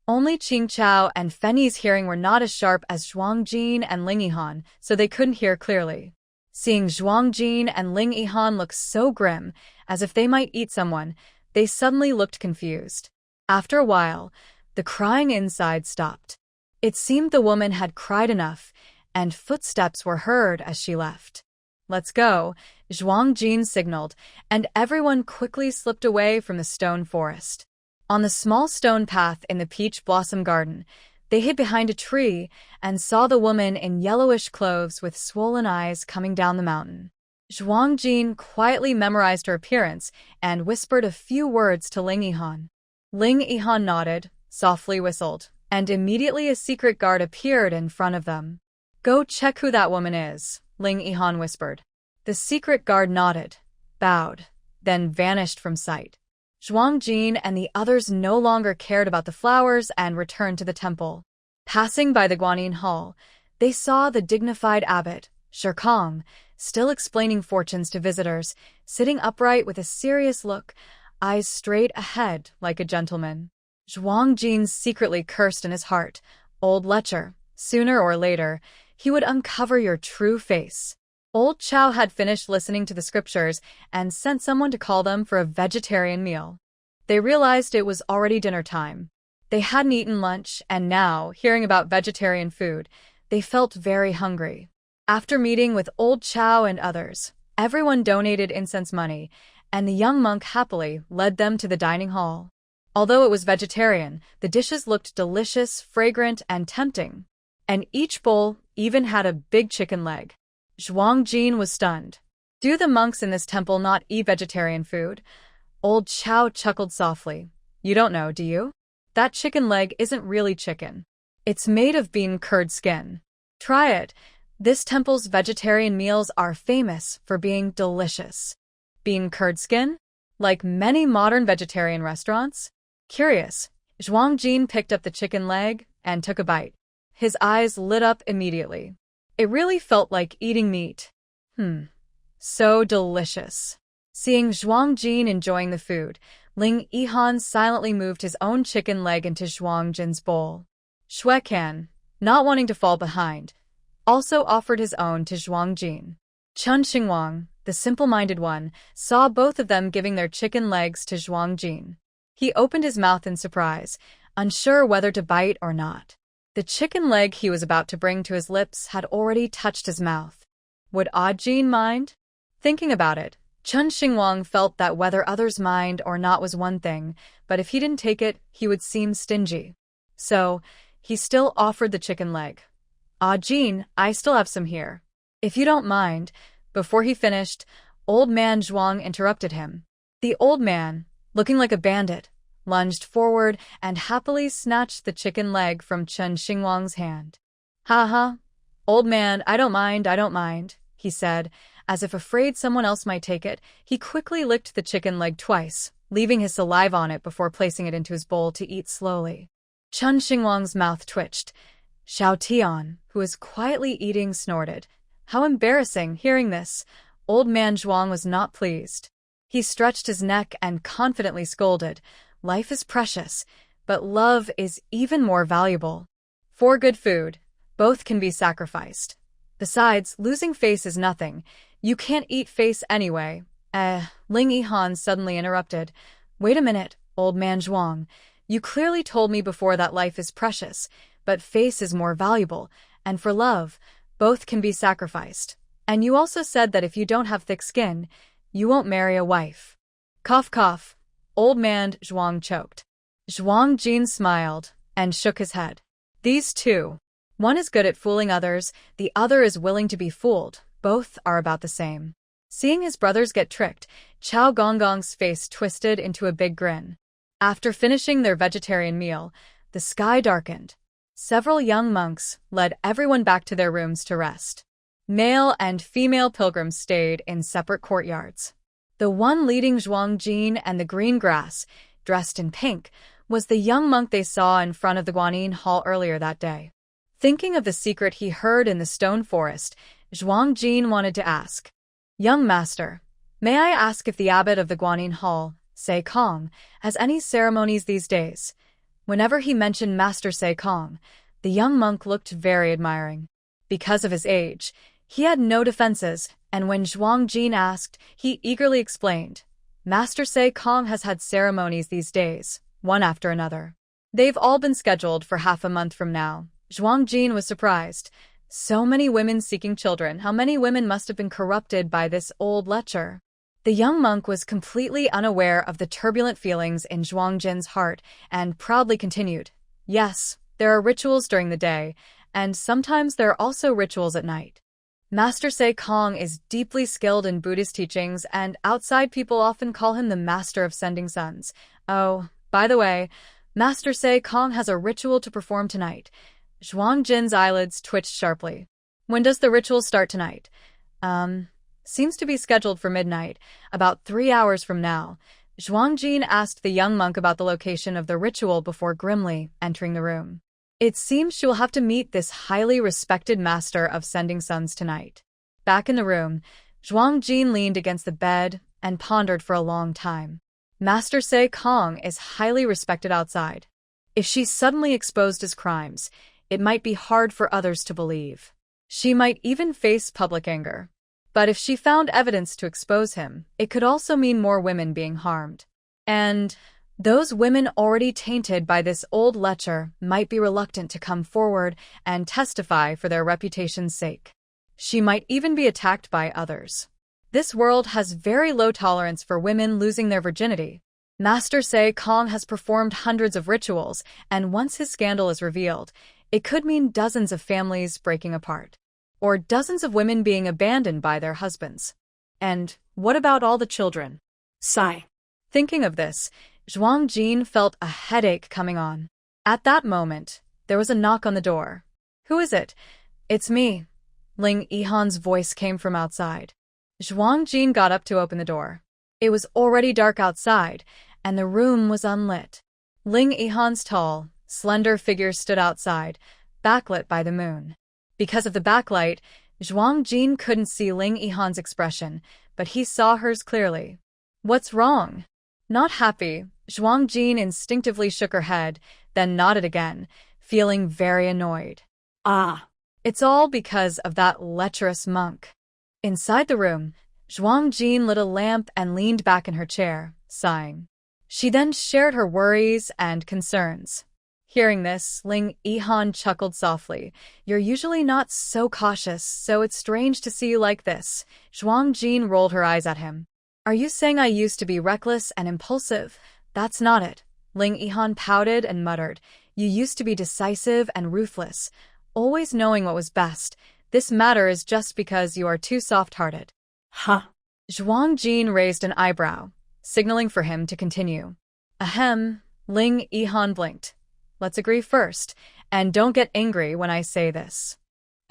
Only Qing Chao and Fenyi's hearing were not as sharp as Zhuang Jin and Ling Yihan, so they couldn't hear clearly. Seeing Zhuang Jin and Ling Yihan look so grim, as if they might eat someone, they suddenly looked confused. After a while, the crying inside stopped. It seemed the woman had cried enough, and footsteps were heard as she left. Let's go, Zhuang Jin signaled, and everyone quickly slipped away from the stone forest. On the small stone path in the peach blossom garden, they hid behind a tree and saw the woman in yellowish clothes with swollen eyes coming down the mountain. Zhuang Jin quietly memorized her appearance and whispered a few words to Ling Yihan. Ling Yihan nodded, softly whistled, and immediately a secret guard appeared in front of them. Go check who that woman is, Ling Yihan whispered. The secret guard nodded, bowed, then vanished from sight. Zhuang Jin and the others no longer cared about the flowers and returned to the temple. Passing by the Guanyin Hall, they saw the dignified abbot, Shirkong, still explaining fortunes to visitors, sitting upright with a serious look, eyes straight ahead like a gentleman. Zhuang Jin secretly cursed in his heart, Old lecher, sooner or later, he would uncover your true face. Old Chow had finished listening to the scriptures and sent someone to call them for a vegetarian meal. They realized it was already dinner time. They hadn't eaten lunch, and now, hearing about vegetarian food, they felt very hungry. After meeting with Old Chow and others, everyone donated incense money, and the young monk happily led them to the dining hall. Although it was vegetarian, the dishes looked delicious, fragrant, and tempting. And each bowl even had a big chicken leg. Zhuang Jin was stunned. Do the monks in this temple not eat vegetarian food? Old Chow chuckled softly. You don't know, do you? That chicken leg isn't really chicken. It's made of bean curd skin. Try it. This temple's vegetarian meals are famous for being delicious. Bean curd skin? Like many modern vegetarian restaurants? Curious, Zhuang Jin picked up the chicken leg and took a bite. His eyes lit up immediately. It really felt like eating meat. So delicious. Seeing Zhuang Jin enjoying the food, Ling Yihan silently moved his own chicken leg into Zhuang Jin's bowl. Xue Can, not wanting to fall behind, also offered his own to Zhuang Jin. Chun Xingwang, the simple-minded one, saw both of them giving their chicken legs to Zhuang Jin. He opened his mouth in surprise, unsure whether to bite or not. The chicken leg he was about to bring to his lips had already touched his mouth. Would Jin mind? Thinking about it, Chun Xingwang felt that whether others mind or not was one thing, but if he didn't take it, he would seem stingy. So, he still offered the chicken leg. Jin, I still have some here. If you don't mind. Before he finished, old man Zhuang interrupted him. The old man, looking like a bandit, lunged forward and happily snatched the chicken leg from Chun Xingwang's hand. Ha, old man, I don't mind, he said. As if afraid someone else might take it, he quickly licked the chicken leg twice, leaving his saliva on it before placing it into his bowl to eat slowly. Chun Xingwang's mouth twitched. Xiao Tian, who was quietly eating, snorted. How embarrassing, hearing this. Old man Zhuang was not pleased. He stretched his neck and confidently scolded. Life is precious, but love is even more valuable. For good food, both can be sacrificed. Besides, losing face is nothing. You can't eat face anyway. Ling Yihan suddenly interrupted. Wait a minute, old man Zhuang. You clearly told me before that life is precious, but face is more valuable, and for love, both can be sacrificed. And you also said that if you don't have thick skin, you won't marry a wife. Cough, cough. Old man Zhuang choked. Zhuang Jin smiled and shook his head. These two. One is good at fooling others, the other is willing to be fooled. Both are about the same. Seeing his brothers get tricked, Chao Gonggong's face twisted into a big grin. After finishing their vegetarian meal, the sky darkened. Several young monks led everyone back to their rooms to rest. Male and female pilgrims stayed in separate courtyards. The one leading Zhuang Jin and the green grass, dressed in pink, was the young monk they saw in front of the Guanyin Hall earlier that day. Thinking of the secret he heard in the stone forest, Zhuang Jin wanted to ask, Young master, may I ask if the abbot of the Guanyin Hall, Se Kong, has any ceremonies these days? Whenever he mentioned Master Se Kong, the young monk looked very admiring. Because of his age, he had no defenses, and when Zhuang Jin asked, he eagerly explained, Master Se Kong has had ceremonies these days, one after another. They've all been scheduled for half a month from now. Zhuang Jin was surprised. So many women seeking children, how many women must have been corrupted by this old lecher? The young monk was completely unaware of the turbulent feelings in Zhuang Jin's heart and proudly continued, Yes, there are rituals during the day, and sometimes there are also rituals at night. Master Se Kong is deeply skilled in Buddhist teachings, and outside people often call him the master of sending suns. Oh, by the way, Master Se Kong has a ritual to perform tonight. Zhuang Jin's eyelids twitched sharply. When does the ritual start tonight? Seems to be scheduled for midnight, about 3 hours from now. Zhuang Jin asked the young monk about the location of the ritual before grimly entering the room. It seems she will have to meet this highly respected master of sending suns tonight. Back in the room, Zhuang Jin leaned against the bed and pondered for a long time. Master Se Kong is highly respected outside. If she's suddenly exposed as crimes, it might be hard for others to believe. She might even face public anger. But if she found evidence to expose him, it could also mean more women being harmed. And those women already tainted by this old lecher might be reluctant to come forward and testify for their reputation's sake. She might even be attacked by others. This world has very low tolerance for women losing their virginity. Master Se Kong has performed hundreds of rituals, and once his scandal is revealed, it could mean dozens of families breaking apart, or dozens of women being abandoned by their husbands.
And what about all the children? Sigh.
Thinking of this, Zhuang Jin felt a headache coming on. At that moment, there was a knock on the door. Who is it? It's me. Ling Yihan's voice came from outside. Zhuang Jin got up to open the door. It was already dark outside, and the room was unlit. Ling Yihan's tall, slender figure stood outside, backlit by the moon. Because of the backlight, Zhuang Jin couldn't see Ling Yihan's expression, but he saw hers clearly. What's wrong? Not happy, Zhuang Jin instinctively shook her head, then nodded again, feeling very annoyed.
Ah.
It's all because of that lecherous monk. Inside the room, Zhuang Jin lit a lamp and leaned back in her chair, sighing. She then shared her worries and concerns. Hearing this, Ling Yihan chuckled softly. You're usually not so cautious, so it's strange to see you like this. Zhuang Jin rolled her eyes at him. Are you saying I used to be reckless and impulsive? That's not it. Ling Yihan pouted and muttered. You used to be decisive and ruthless, always knowing what was best. This matter is just because you are too soft-hearted.
Huh.
Zhuang Jin raised an eyebrow, signaling for him to continue. Ahem, Ling Yihan blinked. Let's agree first, and don't get angry when I say this.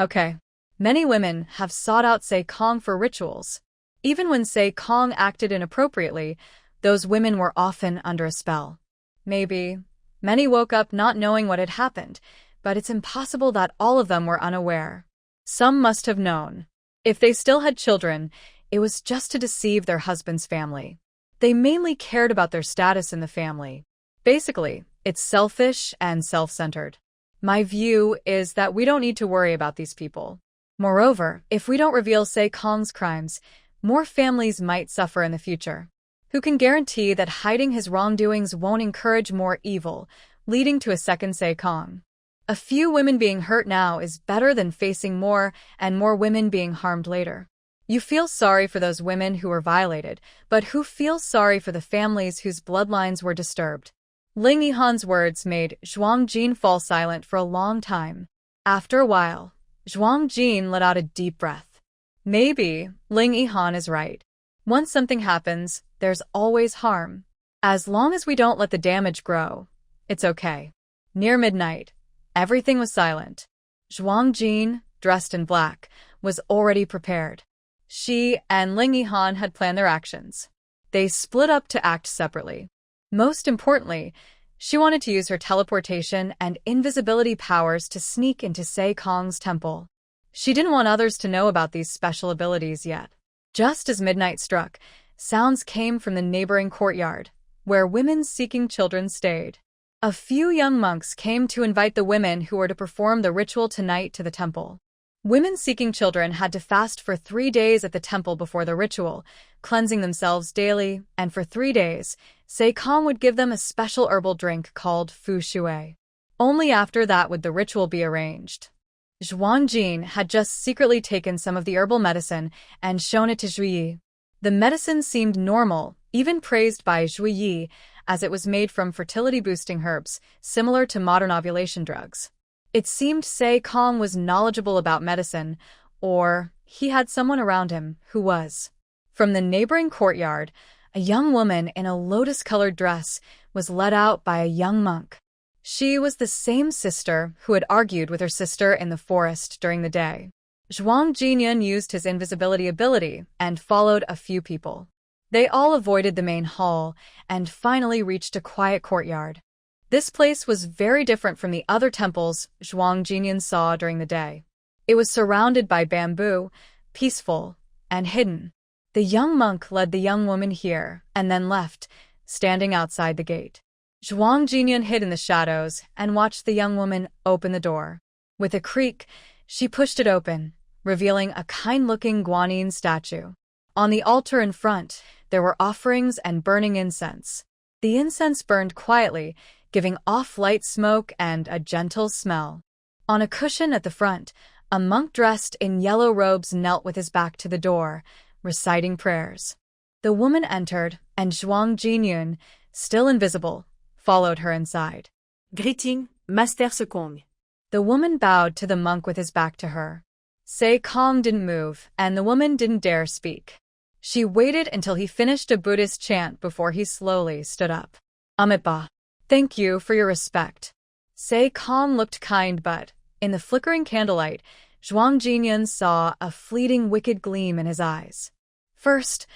Okay. Many women have sought out Sei Kong for rituals. Even when Sei Kong acted inappropriately, those women were often under a spell. Maybe many woke up not knowing what had happened, but it's impossible that all of them were unaware. Some must have known. If they still had children, it was just to deceive their husband's family. They mainly cared about their status in the family. Basically, it's selfish and self-centered. My view is that we don't need to worry about these people. Moreover, if we don't reveal Sei Kong's crimes, more families might suffer in the future. Who can guarantee that hiding his wrongdoings won't encourage more evil, leading to a second Sei Kong? A few women being hurt now is better than facing more and more women being harmed later. You feel sorry for those women who were violated, but who feels sorry for the families whose bloodlines were disturbed? Ling Yihan's words made Zhuang Jin fall silent for a long time. After a while, Zhuang Jin let out a deep breath. Maybe Ling Yihan is right. Once something happens, there's always harm. As long as we don't let the damage grow, it's okay. Near midnight, everything was silent. Zhuang Jin, dressed in black, was already prepared. She and Ling Yihan had planned their actions. They split up to act separately. Most importantly, she wanted to use her teleportation and invisibility powers to sneak into Sei Kong's temple. She didn't want others to know about these special abilities yet. Just as midnight struck, sounds came from the neighboring courtyard, where women seeking children stayed. A few young monks came to invite the women who were to perform the ritual tonight to the temple. Women seeking children had to fast for 3 days at the temple before the ritual, cleansing themselves daily, and for 3 days, Sei Kong would give them a special herbal drink called Fu Shui. Only after that would the ritual be arranged. Zhuang Jin had just secretly taken some of the herbal medicine and shown it to Zhu Yi. The medicine seemed normal, even praised by Zhu Yi, as it was made from fertility-boosting herbs, similar to modern ovulation drugs. It seemed Sei Kong was knowledgeable about medicine, or he had someone around him who was. From the neighboring courtyard, a young woman in a lotus-colored dress was led out by a young monk. She was the same sister who had argued with her sister in the forest during the day. Zhuang Jin used his invisibility ability and followed a few people. They all avoided the main hall and finally reached a quiet courtyard. This place was very different from the other temples Zhuang Jin saw during the day. It was surrounded by bamboo, peaceful, and hidden. The young monk led the young woman here and then left, standing outside the gate. Zhuang Jin hid in the shadows and watched the young woman open the door. With a creak, she pushed it open, revealing a kind-looking Guanyin statue. On the altar in front, there were offerings and burning incense. The incense burned quietly, giving off light smoke and a gentle smell. On a cushion at the front, a monk dressed in yellow robes knelt with his back to the door, reciting prayers. The woman entered, and Zhuang Jin, still invisible, followed her inside.
Greeting, Master Sekong.
The woman bowed to the monk with his back to her. Sei Kong didn't move, and the woman didn't dare speak. She waited until he finished a Buddhist chant before he slowly stood up. Amitabha, thank you for your respect. Se Kong looked kind, but, in the flickering candlelight, Zhuang Jinyan saw a fleeting wicked gleam in his eyes. First,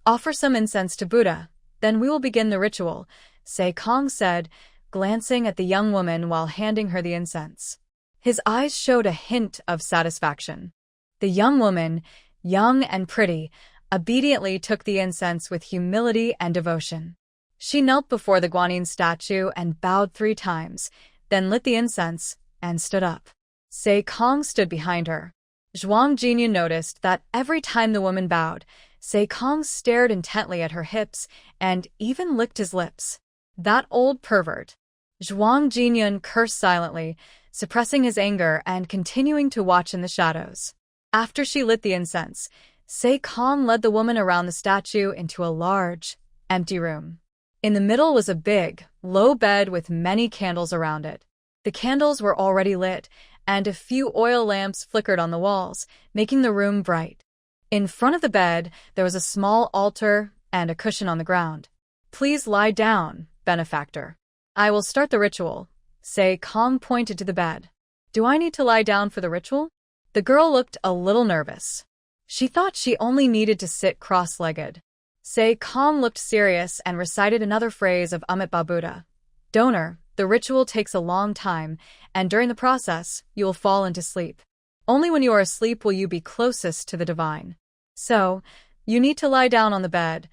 offer some incense to Buddha, then we will begin the ritual, Se Kong said, glancing at the young woman while handing her the incense. His eyes showed a hint of satisfaction. The young woman, young and pretty, obediently took the incense with humility and devotion. She knelt before the Guanyin statue and bowed 3 times, then lit the incense and stood up. Se Kong stood behind her. Zhuang Jinyan noticed that every time the woman bowed, Se Kong stared intently at her hips and even licked his lips. That old pervert. Zhuang Jinyan cursed silently, suppressing his anger and continuing to watch in the shadows. After she lit the incense, Se Kong led the woman around the statue into a large, empty room. In the middle was a big, low bed with many candles around it. The candles were already lit, and a few oil lamps flickered on the walls, making the room bright. In front of the bed, there was a small altar and a cushion on the ground. Please lie down, benefactor. I will start the ritual. Se Kong pointed to the bed. Do I need to lie down for the ritual? The girl looked a little nervous. She thought she only needed to sit cross-legged. Se Kong looked serious and recited another phrase of Amitabha Buddha. Donor, the ritual takes a long time, and during the process, you will fall into sleep. Only when you are asleep will you be closest to the divine. So, you need to lie down on the bed.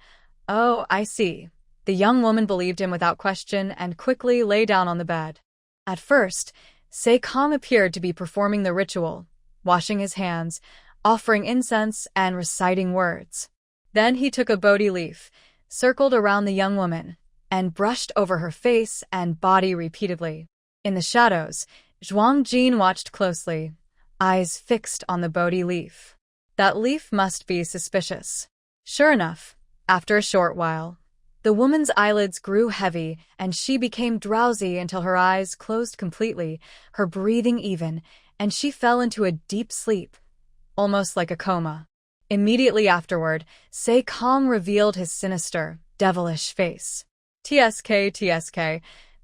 Oh, I see. The young woman believed him without question and quickly lay down on the bed. At first, Se Kong appeared to be performing the ritual, washing his hands, offering incense, and reciting words. Then he took a Bodhi leaf, circled around the young woman, and brushed over her face and body repeatedly. In the shadows, Zhuang Jin watched closely, eyes fixed on the Bodhi leaf. That leaf must be suspicious. Sure enough, after a short while, the woman's eyelids grew heavy and she became drowsy until her eyes closed completely, her breathing even, and she fell into a deep sleep, almost like a coma. Immediately afterward, Se Kong revealed his sinister, devilish face. TSK,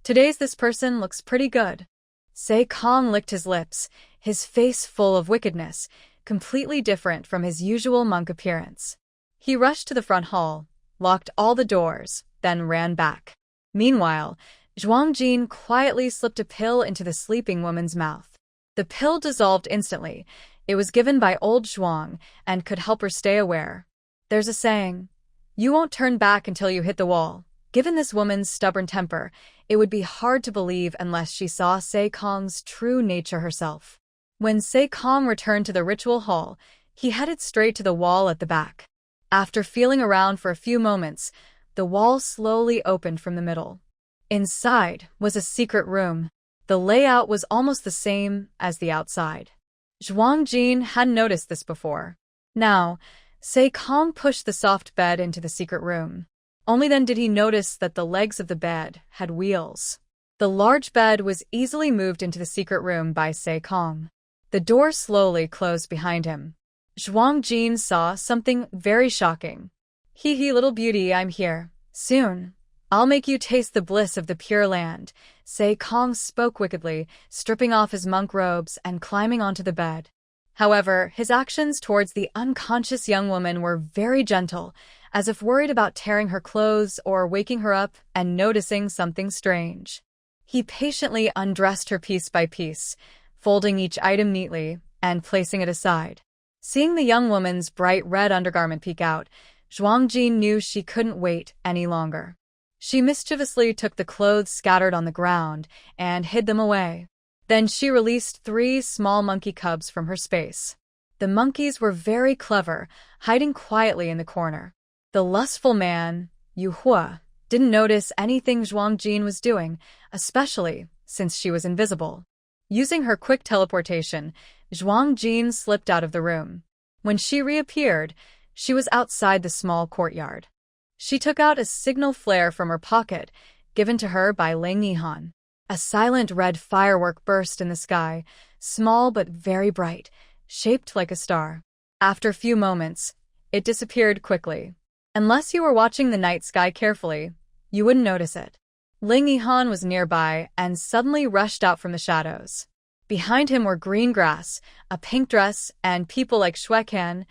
today's this person looks pretty good. Se Kong licked his lips, his face full of wickedness, completely different from his usual monk appearance. He rushed to the front hall, locked all the doors, then ran back. Meanwhile, Zhuang Jin quietly slipped a pill into the sleeping woman's mouth. The pill dissolved instantly. It was given by old Zhuang and could help her stay aware. There's a saying, you won't turn back until you hit the wall. Given this woman's stubborn temper, it would be hard to believe unless she saw Se Kong's true nature herself. When Se Kong returned to the ritual hall, he headed straight to the wall at the back. After feeling around for a few moments, the wall slowly opened from the middle. Inside was a secret room. The layout was almost the same as the outside. Zhuang Jin hadn't noticed this before. Now, Se Kong pushed the soft bed into the secret room. Only then did he notice that the legs of the bed had wheels. The large bed was easily moved into the secret room by Se Kong. The door slowly closed behind him. Zhuang Jin saw something very shocking. Hee hee, little beauty, I'm here. Soon, I'll make you taste the bliss of the Pure Land. Se Kong spoke wickedly, stripping off his monk robes and climbing onto the bed. However, his actions towards the unconscious young woman were very gentle, as if worried about tearing her clothes or waking her up and noticing something strange. He patiently undressed her piece by piece, folding each item neatly and placing it aside. Seeing the young woman's bright red undergarment peek out, Zhuang Jin knew she couldn't wait any longer. She mischievously took the clothes scattered on the ground and hid them away. Then she released 3 small monkey cubs from her space. The monkeys were very clever, hiding quietly in the corner. The lustful man, Yu Hua, didn't notice anything Zhuang Jin was doing, especially since she was invisible. Using her quick teleportation, Zhuang Jin slipped out of the room. When she reappeared, she was outside the small courtyard. She took out a signal flare from her pocket, given to her by Ling Nihan. A silent red firework burst in the sky, small but very bright, shaped like a star. After a few moments, it disappeared quickly. Unless you were watching the night sky carefully, you wouldn't notice it. Ling Yihan was nearby and suddenly rushed out from the shadows. Behind him were green grass, a pink dress, and people like Shuekan,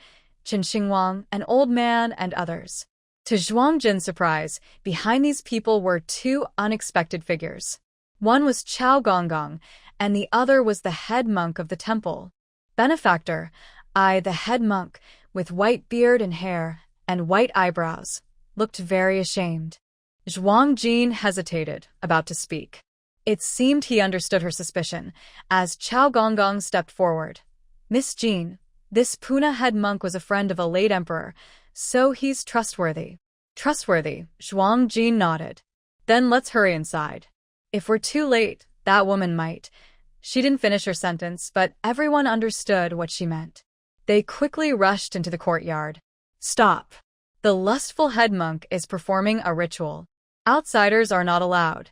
Qin Xingwang, an old man, and others. To Zhuang Jin's surprise, behind these people were two unexpected figures. One was Chao Gonggong, and the other was the head monk of the temple. Benefactor, the head monk, with white beard and hair, and white eyebrows, looked very ashamed. Zhuang Jin hesitated, about to speak. It seemed he understood her suspicion, as Chao Gonggong stepped forward. Miss Jin, this Puna head monk was a friend of a late emperor, so he's trustworthy. Trustworthy, Zhuang Jin nodded. Then let's hurry inside. If we're too late, that woman might. She didn't finish her sentence, but everyone understood what she meant. They quickly rushed into the courtyard. Stop. The lustful head monk is performing a ritual. Outsiders are not allowed.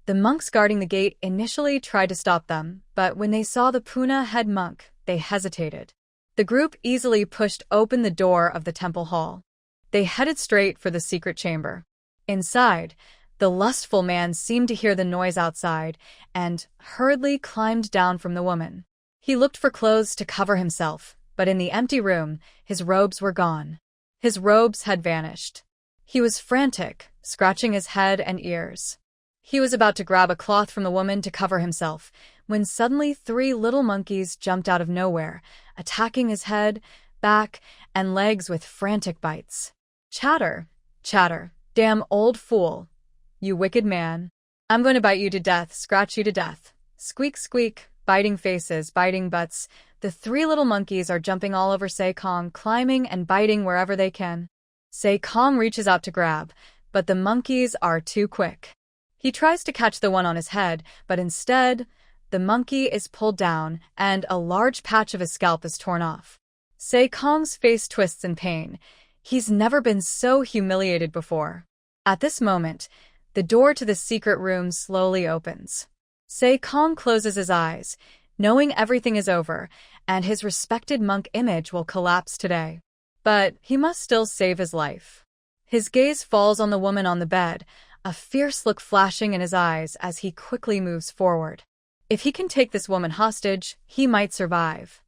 The monks guarding the gate initially tried to stop them, but when they saw the Puna head monk, they hesitated. The group easily pushed open the door of the temple hall. They headed straight for the secret chamber. Inside, the lustful man seemed to hear the noise outside and hurriedly climbed down from the woman. He looked for clothes to cover himself, but in the empty room, his robes were gone. His robes had vanished. He was frantic, scratching his head and ears. He was about to grab a cloth from the woman to cover himself, when suddenly 3 little monkeys jumped out of nowhere, attacking his head, back, and legs with frantic bites. Chatter, chatter, damn old fool. You wicked man. I'm going to bite you to death, scratch you to death. Squeak, squeak, biting faces, biting butts. The 3 little monkeys are jumping all over Sei Kong, climbing and biting wherever they can. Sei Kong reaches out to grab, but the monkeys are too quick. He tries to catch the one on his head, but instead, the monkey is pulled down and a large patch of his scalp is torn off. Sei Kong's face twists in pain. He's never been so humiliated before. At this moment, the door to the secret room slowly opens. Sei Kong closes his eyes, knowing everything is over, and his respected monk image will collapse today. But he must still save his life. His gaze falls on the woman on the bed, a fierce look flashing in his eyes as he quickly moves forward. If he can take this woman hostage, he might survive.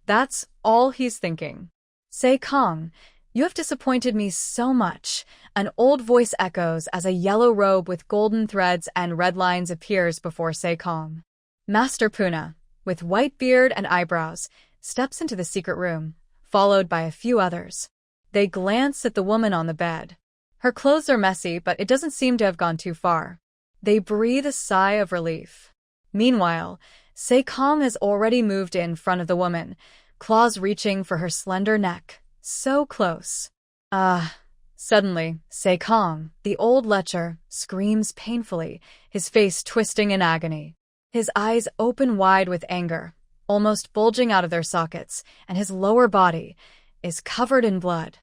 That's all he's thinking. Sei Kong, you have disappointed me so much. An old voice echoes as a yellow robe with golden threads and red lines appears before Sei Kong. Master Puna, with white beard and eyebrows, steps into the secret room, followed by a few others. They glance at the woman on the bed. Her clothes are messy, but it doesn't seem to have gone too far. They breathe a sigh of relief. Meanwhile, Sei Kong has already moved in front of the woman, claws reaching for her slender neck. So close. Suddenly, Sei Kong, the old lecher, screams painfully, his face twisting in agony. His eyes open wide with anger, almost bulging out of their sockets, and his lower body is covered in blood.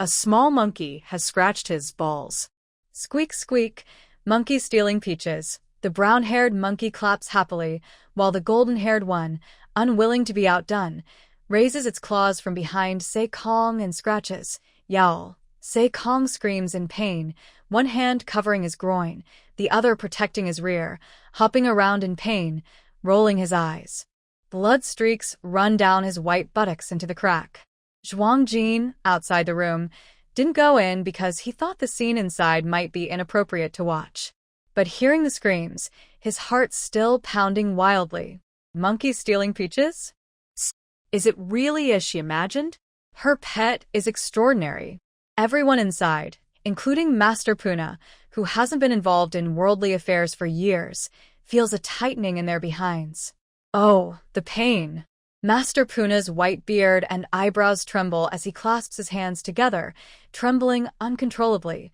A small monkey has scratched his balls. Squeak, squeak, monkey stealing peaches. The brown-haired monkey claps happily, while the golden-haired one, unwilling to be outdone, raises its claws from behind Sei Kong and scratches. Yowl. Sei Kong screams in pain, one hand covering his groin, the other protecting his rear, hopping around in pain, rolling his eyes. Blood streaks run down his white buttocks into the crack. Zhuang Jin, outside the room, didn't go in because he thought the scene inside might be inappropriate to watch. But hearing the screams, his heart still pounding wildly. Monkey stealing peaches? Is it really as she imagined? Her pet is extraordinary. Everyone inside, including Master Puna, who hasn't been involved in worldly affairs for years, feels a tightening in their behinds. Oh, the pain. Master Puna's white beard and eyebrows tremble as he clasps his hands together, trembling uncontrollably.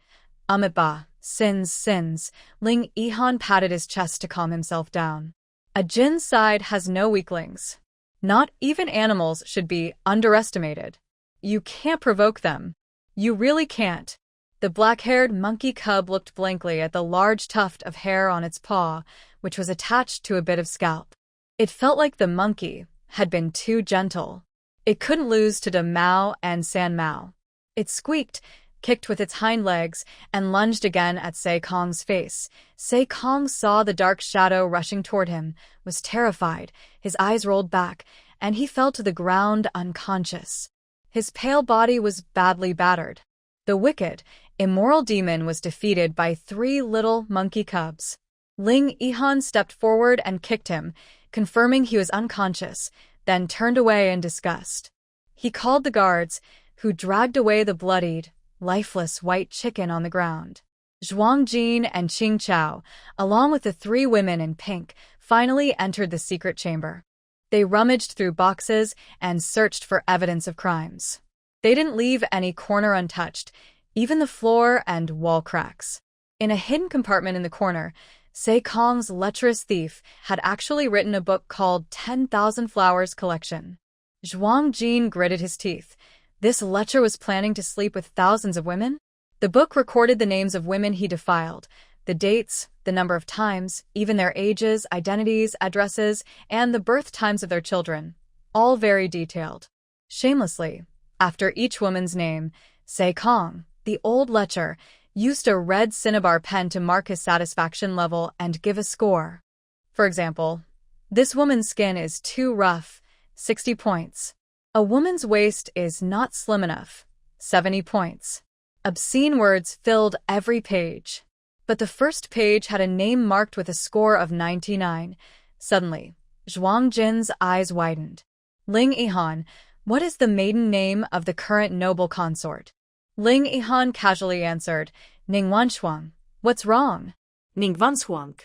Amiba, sins. Ling Yihan patted his chest to calm himself down. A Jin's side has no weaklings. Not even animals should be underestimated. You can't provoke them. You really can't. The black-haired monkey cub looked blankly at the large tuft of hair on its paw, which was attached to a bit of scalp. It felt like the monkey had been too gentle. It couldn't lose to De Mao and San Mao. It squeaked, kicked with its hind legs, and lunged again at Se Kong's face. Se Kong saw the dark shadow rushing toward him, was terrified, his eyes rolled back, and he fell to the ground unconscious. His pale body was badly battered. The wicked, immoral demon was defeated by 3 little monkey cubs. Ling Yihan stepped forward and kicked him, confirming he was unconscious, then turned away in disgust. He called the guards, who dragged away the bloodied, lifeless white chicken on the ground. Zhuang Jin and Qing Chao, along with the 3 women in pink, finally entered the secret chamber. They rummaged through boxes and searched for evidence of crimes. They didn't leave any corner untouched, even the floor and wall cracks. In a hidden compartment in the corner, Se Kong's lecherous thief had actually written a book called 10,000 Flowers Collection. Zhuang Jin gritted his teeth. This lecher was planning to sleep with thousands of women? The book recorded the names of women he defiled, the dates, the number of times, even their ages, identities, addresses, and the birth times of their children, all very detailed. Shamelessly, after each woman's name, Se Kong, the old lecher, used a red cinnabar pen to mark his satisfaction level and give a score. For example, this woman's skin is too rough, 60 points. A woman's waist is not slim enough, 70 points. Obscene words filled every page. But the first page had a name marked with a score of 99. Suddenly, Zhuang Jin's eyes widened. Ling Yihan, what is the maiden name of the current noble consort? Ling Yihan casually answered, Ning Wanshuang. What's wrong?
Ning Wanshuang.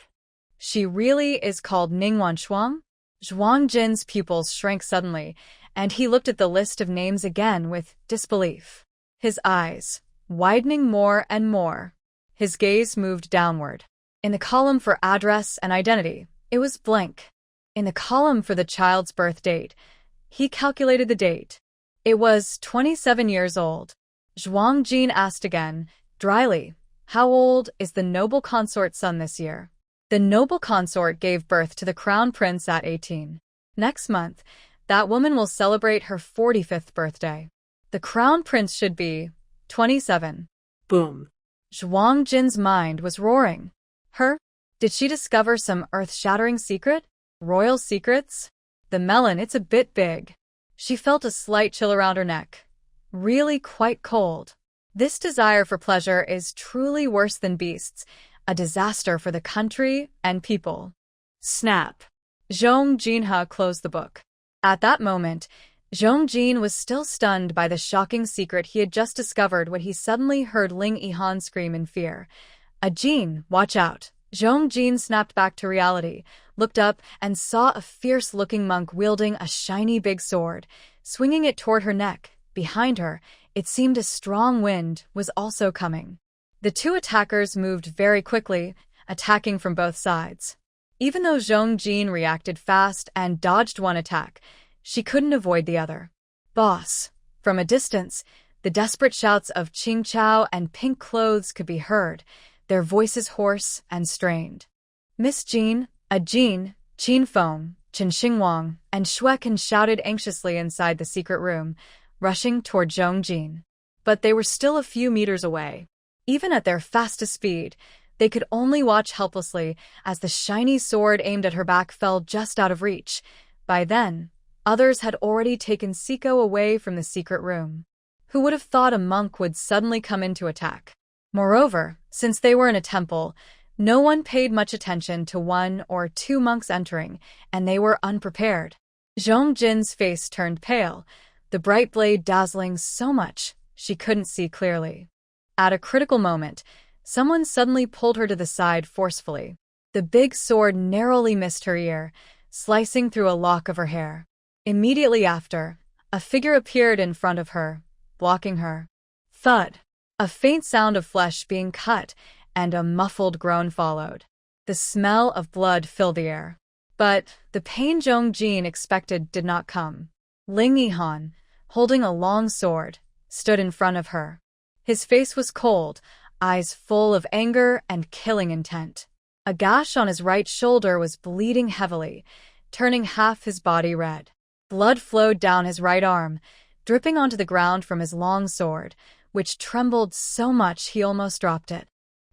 She really is called Ning Wanshuang? Zhuang Jin's pupils shrank suddenly, and he looked at the list of names again with disbelief. His eyes, widening more and more. His gaze moved downward. In the column for address and identity, it was blank. In the column for the child's birth date, he calculated the date. It was 27 years old. Zhuang Jin asked again, dryly, how old is the noble consort's son this year? The noble consort gave birth to the crown prince at 18. Next month, that woman will celebrate her 45th birthday. The crown prince should be 27.
Boom.
Zhuang Jin's mind was roaring. Her? Did she discover some earth-shattering secret? Royal secrets? The melon, it's a bit big. She felt a slight chill around her neck. Really quite cold. This desire for pleasure is truly worse than beasts, a disaster for the country and people. Snap. Zhong Jinha closed the book. At that moment, Zhong Jin was still stunned by the shocking secret he had just discovered when he suddenly heard Ling Yihan scream in fear. Jin, watch out. Zhong Jin snapped back to reality, looked up, and saw a fierce-looking monk wielding a shiny big sword, swinging it toward her neck. Behind her, it seemed a strong wind was also coming. The 2 attackers moved very quickly, attacking from both sides. Even though Zhong Jin reacted fast and dodged one attack, she couldn't avoid the other. Boss! From a distance, the desperate shouts of Qing Chao and Pink Clothes could be heard, their voices hoarse and strained. Miss Jin, Jin, Qin Feng, Chen Xingwang, and Shuekan shouted anxiously inside the secret room, rushing toward Zhong Jin. But they were still a few meters away. Even at their fastest speed, they could only watch helplessly as the shiny sword aimed at her back fell just out of reach. By then, others had already taken Siko away from the secret room. Who would have thought a monk would suddenly come in to attack? Moreover, since they were in a temple, no one paid much attention to 1 or 2 monks entering, and they were unprepared. Zhong Jin's face turned pale, the bright blade dazzling so much she couldn't see clearly. At a critical moment, someone suddenly pulled her to the side forcefully. The big sword narrowly missed her ear, slicing through a lock of her hair. Immediately after, a figure appeared in front of her, blocking her. Thud! A faint sound of flesh being cut, and a muffled groan followed. The smell of blood filled the air. But the pain Zhong Jin expected did not come. Ling Yihan, holding a long sword, stood in front of her. His face was cold, eyes full of anger and killing intent. A gash on his right shoulder was bleeding heavily, turning half his body red. Blood flowed down his right arm, dripping onto the ground from his long sword, which trembled so much he almost dropped it.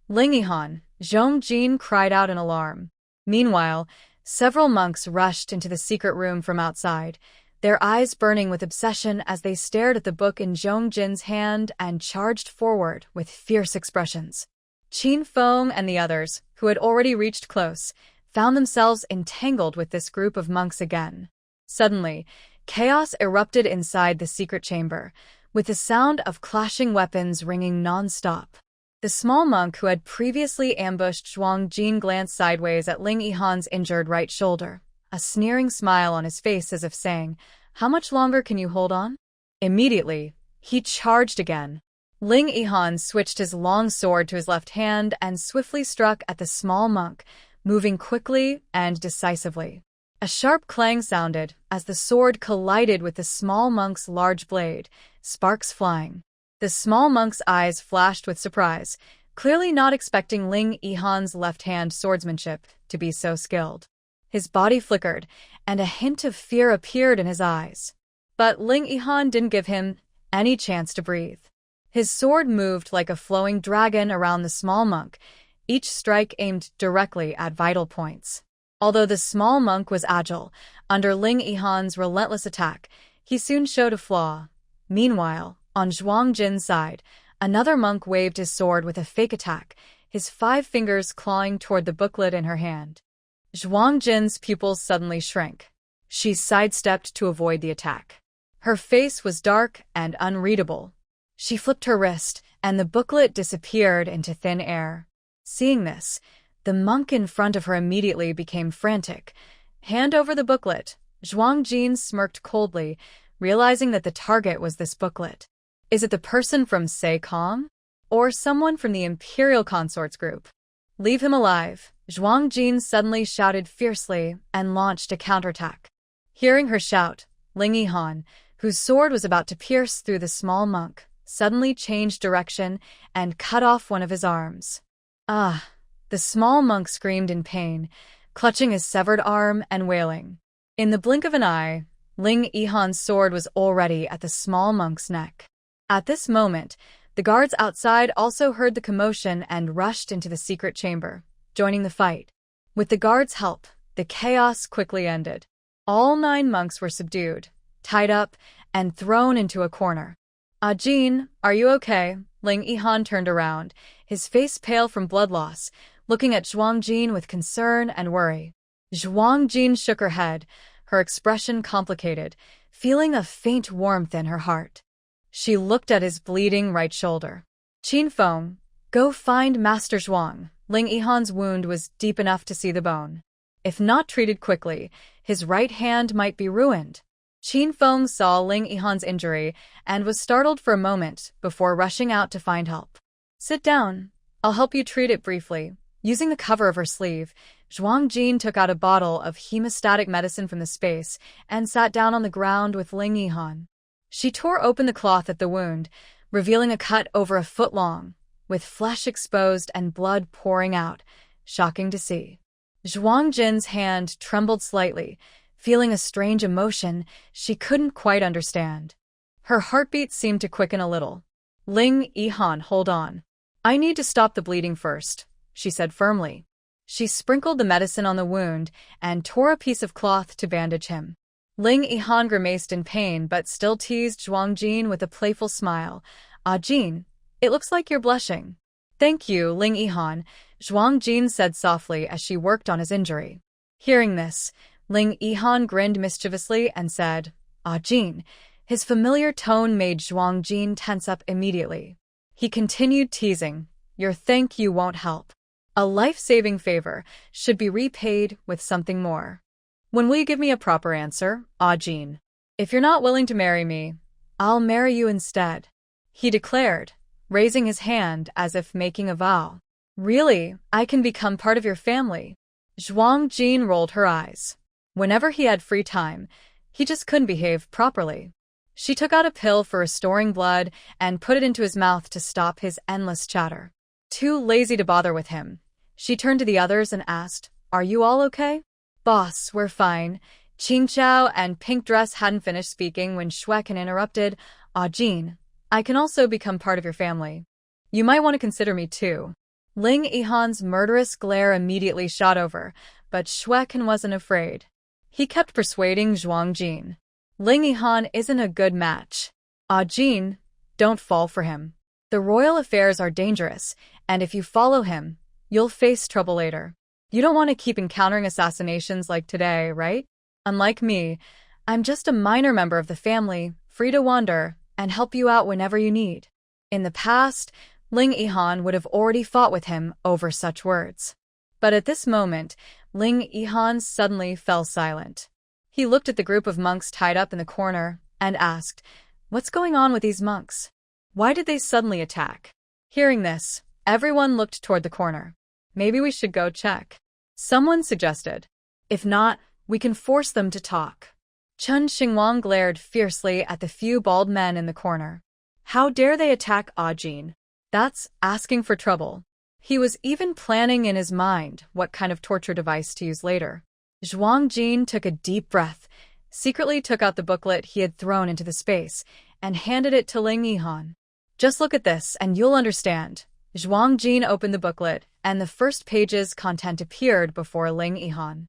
Ling Yihan, Zhong Jin cried out in alarm. Meanwhile, several monks rushed into the secret room from outside, their eyes burning with obsession as they stared at the book in Zhong Jin's hand and charged forward with fierce expressions. Qin Feng and the others, who had already reached close, found themselves entangled with this group of monks again. Suddenly, chaos erupted inside the secret chamber, with the sound of clashing weapons ringing non-stop. The small monk who had previously ambushed Zhuang Jin glanced sideways at Ling Yihan's injured right shoulder, a sneering smile on his face as if saying, "How much longer can you hold on?" Immediately, he charged again. Ling Yihan switched his long sword to his left hand and swiftly struck at the small monk, moving quickly and decisively. A sharp clang sounded as the sword collided with the small monk's large blade, sparks flying. The small monk's eyes flashed with surprise, clearly not expecting Ling Yihan's left-hand swordsmanship to be so skilled. His body flickered, and a hint of fear appeared in his eyes. But Ling Yihan didn't give him any chance to breathe. His sword moved like a flowing dragon around the small monk, each strike aimed directly at vital points. Although the small monk was agile, under Ling Yihan's relentless attack, he soon showed a flaw. Meanwhile, on Zhuang Jin's side, another monk waved his sword with a fake attack, his 5 fingers clawing toward the booklet in her hand. Zhuang Jin's pupils suddenly shrank. She sidestepped to avoid the attack. Her face was dark and unreadable. She flipped her wrist, and the booklet disappeared into thin air. Seeing this, the monk in front of her immediately became frantic. "Hand over the booklet." Zhuang Jin smirked coldly, realizing that the target was this booklet. Is it the person from Se Kong? Or someone from the Imperial Consorts group? "Leave him alive," Zhuang Jin suddenly shouted fiercely and launched a counterattack. Hearing her shout, Ling Yihan, whose sword was about to pierce through the small monk, suddenly changed direction and cut off one of his arms. "Ah!" The small monk screamed in pain, clutching his severed arm and wailing. In the blink of an eye, Ling Yihan's sword was already at the small monk's neck. At this moment, the guards outside also heard the commotion and rushed into the secret chamber, joining the fight. With the guards' help, the chaos quickly ended. All 9 monks were subdued, tied up, and thrown into a corner. "Ah Jin, are you okay?" Ling Yihan turned around, his face pale from blood loss, looking at Zhuang Jin with concern and worry. Zhuang Jin shook her head, her expression complicated, feeling a faint warmth in her heart. She looked at his bleeding right shoulder. "Qin Feng, go find Master Zhuang." Ling Yihan's wound was deep enough to see the bone. If not treated quickly, his right hand might be ruined. Qin Feng saw Ling Yihan's injury and was startled for a moment before rushing out to find help. "Sit down. I'll help you treat it briefly." Using the cover of her sleeve, Zhuang Jin took out a bottle of hemostatic medicine from the space and sat down on the ground with Ling Yihan. She tore open the cloth at the wound, revealing a cut over a foot long, with flesh exposed and blood pouring out, shocking to see. Zhuang Jin's hand trembled slightly, feeling a strange emotion she couldn't quite understand. Her heartbeat seemed to quicken a little. "Ling Yihan, hold on. I need to stop the bleeding first," she said firmly. She sprinkled the medicine on the wound and tore a piece of cloth to bandage him. Ling Yihan grimaced in pain but still teased Zhuang Jin with a playful smile. "Ah Jin, it looks like you're blushing." "Thank you, Ling Yihan," Zhuang Jin said softly as she worked on his injury. Hearing this, Ling Yihan grinned mischievously and said, "Ah Jin." His familiar tone made Zhuang Jin tense up immediately. He continued teasing, "Your thank you won't help. A life-saving favor should be repaid with something more. When will you give me a proper answer, Ah Jin? If you're not willing to marry me, I'll marry you instead," he declared, raising his hand as if making a vow. "Really, I can become part of your family?" Zhuang Jin rolled her eyes. Whenever he had free time, he just couldn't behave properly. She took out a pill for restoring blood and put it into his mouth to stop his endless chatter. Too lazy to bother with him, she turned to the others and asked, "Are you all okay?" "Boss, we're fine." Qingqiao and Pink Dress hadn't finished speaking when Shuekan interrupted. "Ah Jin, I can also become part of your family. You might want to consider me too. Ling Yihan's murderous glare immediately shot over, but Shuekan wasn't afraid. He kept persuading Zhuang Jin. Ling Yihan isn't a good match. Ah Jin, don't fall for him. The royal affairs are dangerous, and if you follow him, you'll face trouble later. You don't want to keep encountering assassinations like today, right? Unlike me, I'm just a minor member of the family, free to wander and help you out whenever you need. In the past, Ling Yihan would have already fought with him over such words. But at this moment, Ling Yihan suddenly fell silent. He looked at the group of monks tied up in the corner and asked, "What's going on with these monks? Why did they suddenly attack?" Hearing this, everyone looked toward the corner. "Maybe we should go check," someone suggested. "If not, we can force them to talk." Chen Xingwang glared fiercely at the few bald men in the corner. How dare they attack Ah Jin? That's asking for trouble. He was even planning in his mind what kind of torture device to use later. Zhuang Jin took a deep breath, secretly took out the booklet he had thrown into the space, and handed it to Ling Yihan. "Just look at this and you'll understand." Zhuang Jin opened the booklet, and the first page's content appeared before Ling Yihan.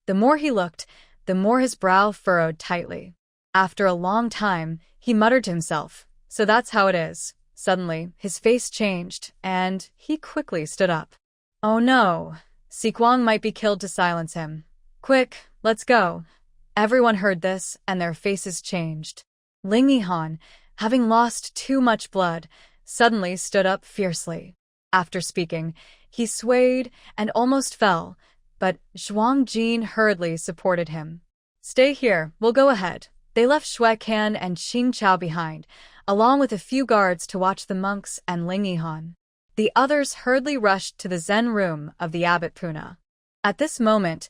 The more he looked, the more his brow furrowed tightly. After a long time, he muttered to himself, "So that's how it is." Suddenly, his face changed, and he quickly stood up. "Oh no, Sikuang might be killed to silence him. Quick, let's go." Everyone heard this, and their faces changed. Ling Yihan, having lost too much blood, suddenly stood up fiercely. After speaking, he swayed and almost fell, but Zhuang Jin hurriedly supported him. "Stay here, we'll go ahead." They left Shuekan and Qing Chao behind, along with a few guards to watch the monks and Ling Yihan. The others hurriedly rushed to the Zen room of the abbot Puna. At this moment,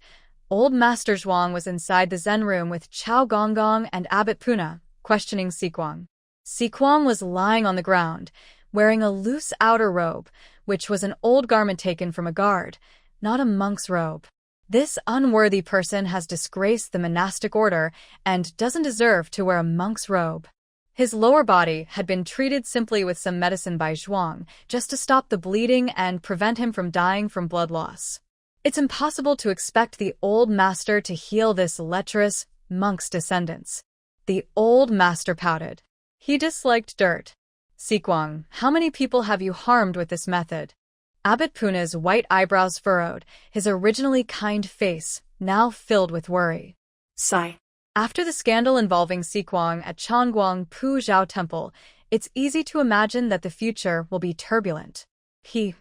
old Master Zhuang was inside the Zen room with Chao Gonggong and abbot Puna, questioning Sikuang. Sikuang was lying on the ground, wearing a loose outer robe, which was an old garment taken from a guard, not a monk's robe. This unworthy person has disgraced the monastic order and doesn't deserve to wear a monk's robe. His lower body had been treated simply with some medicine by Zhuang, just to stop the bleeding and prevent him from dying from blood loss. It's impossible to expect the old master to heal this lecherous monk's descendants. The old master pouted. He disliked dirt. "Sikuang, how many people have you harmed with this method?" Abbot Puna's white eyebrows furrowed, his originally kind face now filled with worry.
Sigh.
After the scandal involving Sikuang at Changguang Pu Zhao Temple, it's easy to imagine that the future will be turbulent.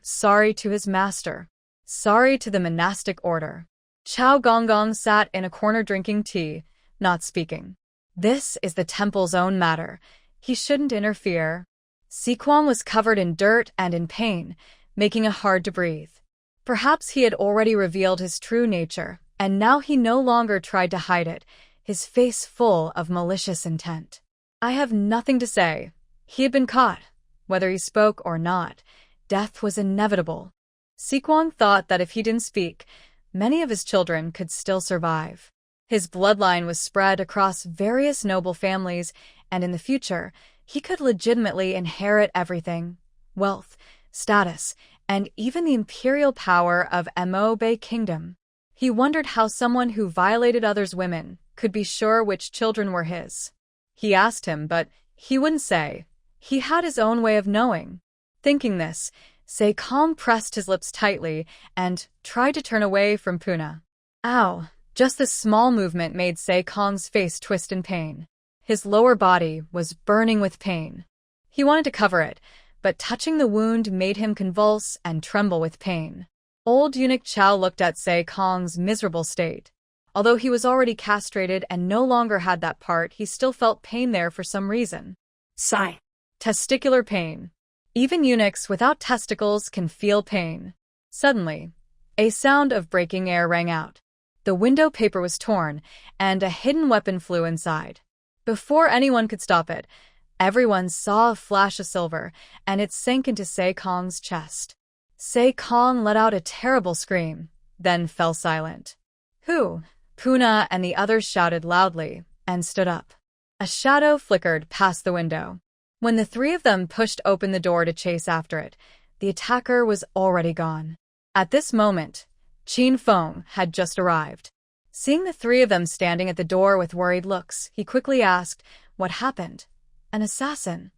Sorry to his master. Sorry to the monastic order. Chao Gonggong sat in a corner drinking tea, not speaking. This is the temple's own matter. He shouldn't interfere. Sikuang was covered in dirt and in pain, making it hard to breathe. Perhaps he had already revealed his true nature, and now he no longer tried to hide it, his face full of malicious intent. "I have nothing to say." He had been caught. Whether he spoke or not, death was inevitable. Sikuang thought that if he didn't speak, many of his children could still survive. His bloodline was spread across various noble families, and in the future, he could legitimately inherit everything: wealth, status, and even the imperial power of Mo Bay Kingdom. He wondered how someone who violated others' women could be sure which children were his. He asked him, but he wouldn't say. He had his own way of knowing. Thinking this, Se Kong pressed his lips tightly and tried to turn away from Puna. Ow! Just this small movement made Se Kong's face twist in pain. His lower body was burning with pain. He wanted to cover it, but touching the wound made him convulse and tremble with pain. Old eunuch Chao looked at Se Kong's miserable state. Although he was already castrated and no longer had that part, he still felt pain there for some reason.
Sigh.
Testicular pain. Even eunuchs without testicles can feel pain. Suddenly, a sound of breaking air rang out. The window paper was torn, and a hidden weapon flew inside. Before anyone could stop it, everyone saw a flash of silver, and it sank into Se Kong's chest. Se Kong let out a terrible scream, then fell silent. "Who?" Puna and the others shouted loudly, and stood up. A shadow flickered past the window. When the three of them pushed open the door to chase after it, the attacker was already gone. At this moment, Qin Feng had just arrived. Seeing the three of them standing at the door with worried looks, he quickly asked, "What happened?" "An assassin."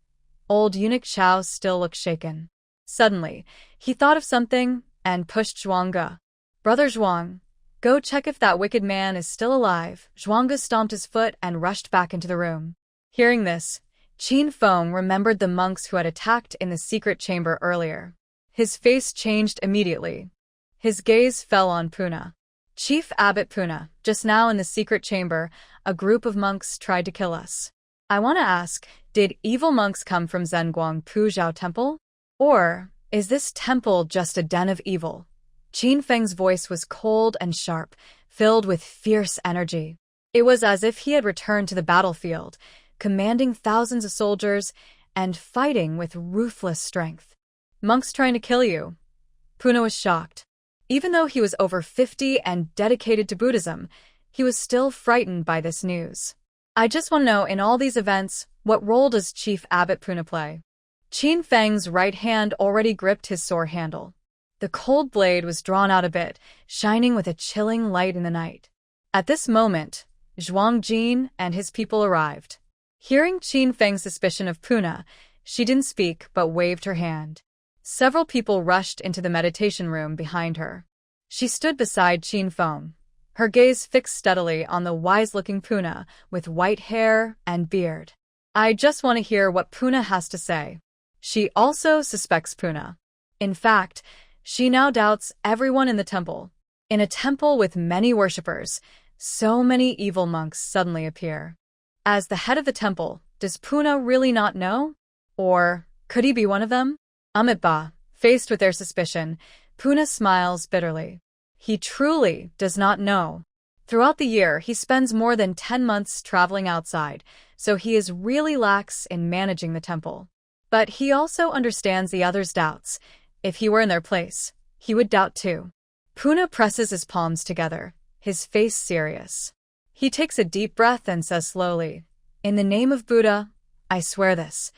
Old eunuch Chao still looked shaken. Suddenly, he thought of something and pushed Zhuangge. "Brother Zhuang, go check if that wicked man is still alive." Zhuangge stomped his foot and rushed back into the room. Hearing this, Qin Feng remembered the monks who had attacked in the secret chamber earlier. His face changed immediately. His gaze fell on Puna. "Chief Abbot Puna, just now in the secret chamber, a group of monks tried to kill us. I want to ask, did evil monks come from Zhenguang Puzhao Temple? Or is this temple just a den of evil?" Qin Feng's voice was cold and sharp, filled with fierce energy. It was as if he had returned to the battlefield, commanding thousands of soldiers and fighting with ruthless strength. "Monks trying to kill you?" Puna was shocked. Even though he was over 50 and dedicated to Buddhism, he was still frightened by this news. "I just want to know, in all these events, what role does Chief Abbot Puna play?" Qin Feng's right hand already gripped his sword handle. The cold blade was drawn out a bit, shining with a chilling light in the night. At this moment, Zhuang Jin and his people arrived. Hearing Qin Feng's suspicion of Puna, she didn't speak but waved her hand. Several people rushed into the meditation room behind her. She stood beside Qin Feng, her gaze fixed steadily on the wise-looking Puna with white hair and beard. "I just want to hear what Puna has to say." She also suspects Puna. In fact, she now doubts everyone in the temple. In a temple with many worshippers, so many evil monks suddenly appear. As the head of the temple, does Puna really not know? Or could he be one of them? Amitabha, faced with their suspicion, Puna smiles bitterly. He truly does not know. Throughout the year, he spends more than 10 months traveling outside, so he is really lax in managing the temple. But he also understands the others' doubts. If he were in their place, he would doubt too. Puna presses his palms together, his face serious. He takes a deep breath and says slowly, "In the name of Buddha, I swear this.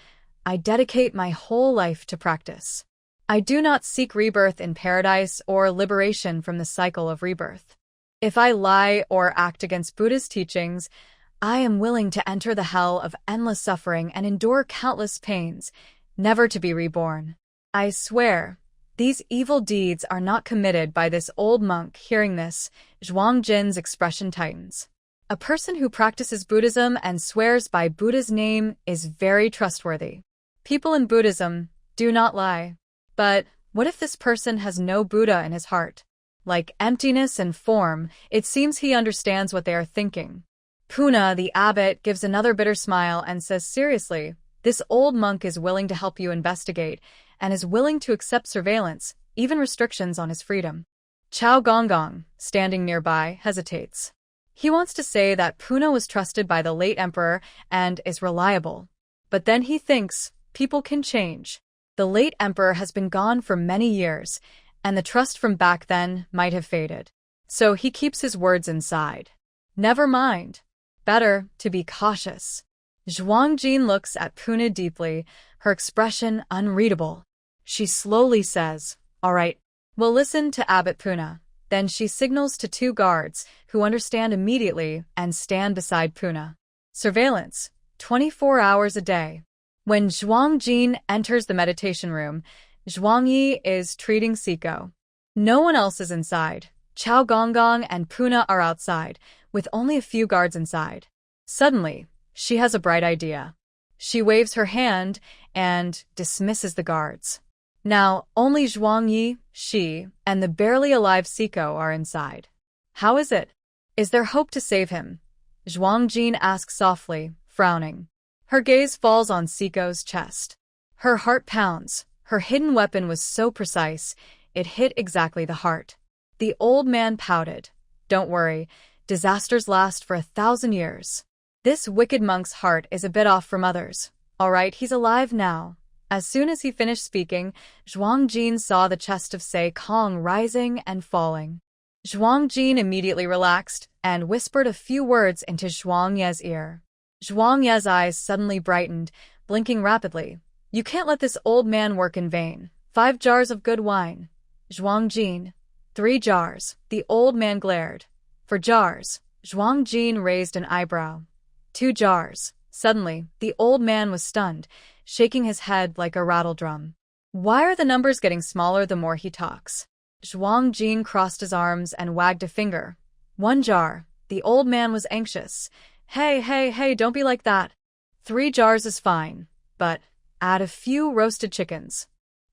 I dedicate my whole life to practice. I do not seek rebirth in paradise or liberation from the cycle of rebirth. If I lie or act against Buddha's teachings, I am willing to enter the hell of endless suffering and endure countless pains, never to be reborn. I swear, these evil deeds are not committed by this old monk." Hearing this, Zhuang Jin's expression tightens. A person who practices Buddhism and swears by Buddha's name is very trustworthy. People in Buddhism do not lie. But what if this person has no Buddha in his heart? Like emptiness and form, it seems he understands what they are thinking. Puna, the abbot, gives another bitter smile and says seriously, "This old monk is willing to help you investigate and is willing to accept surveillance, even restrictions on his freedom." Chao Gonggong, standing nearby, hesitates. He wants to say that Puna was trusted by the late emperor and is reliable. But then he thinks, people can change. The late emperor has been gone for many years, and the trust from back then might have faded. So he keeps his words inside. Never mind. Better to be cautious. Zhuang Jin looks at Puna deeply, her expression unreadable. She slowly says, "All right, we'll listen to Abbot Puna." Then she signals to 2 guards, who understand immediately and stand beside Puna. Surveillance, 24 hours a day. When Zhuang Jin enters the meditation room, Zhuang Yi is treating Siko. No one else is inside. Chao Gonggong and Puna are outside, with only a few guards inside. Suddenly, she has a bright idea. She waves her hand and dismisses the guards. Now, only Zhuang Yi, she, and the barely alive Siko are inside. How is it? Is there hope to save him? Zhuang Jin asks softly, frowning. Her gaze falls on Siko's chest. Her heart pounds. Her hidden weapon was so precise, it hit exactly the heart. The old man pouted. Don't worry, disasters last for 1,000 years. This wicked monk's heart is a bit off from others. All right, he's alive now. As soon as he finished speaking, Zhuang Jin saw the chest of Sei Kong rising and falling. Zhuang Jin immediately relaxed and whispered a few words into Zhuang Ye's ear. Zhuang Ye's eyes suddenly brightened, blinking rapidly. You can't let this old man work in vain. 5 jars of good wine. Zhuang Jin. 3 jars. The old man glared. For jars. Zhuang Jin raised an eyebrow. 2 jars. Suddenly, the old man was stunned, shaking his head like a rattledrum. Why are the numbers getting smaller the more he talks? Zhuang Jin crossed his arms and wagged a finger. 1 jar. The old man was anxious. Hey, don't be like that. 3 jars is fine, but add a few roasted chickens.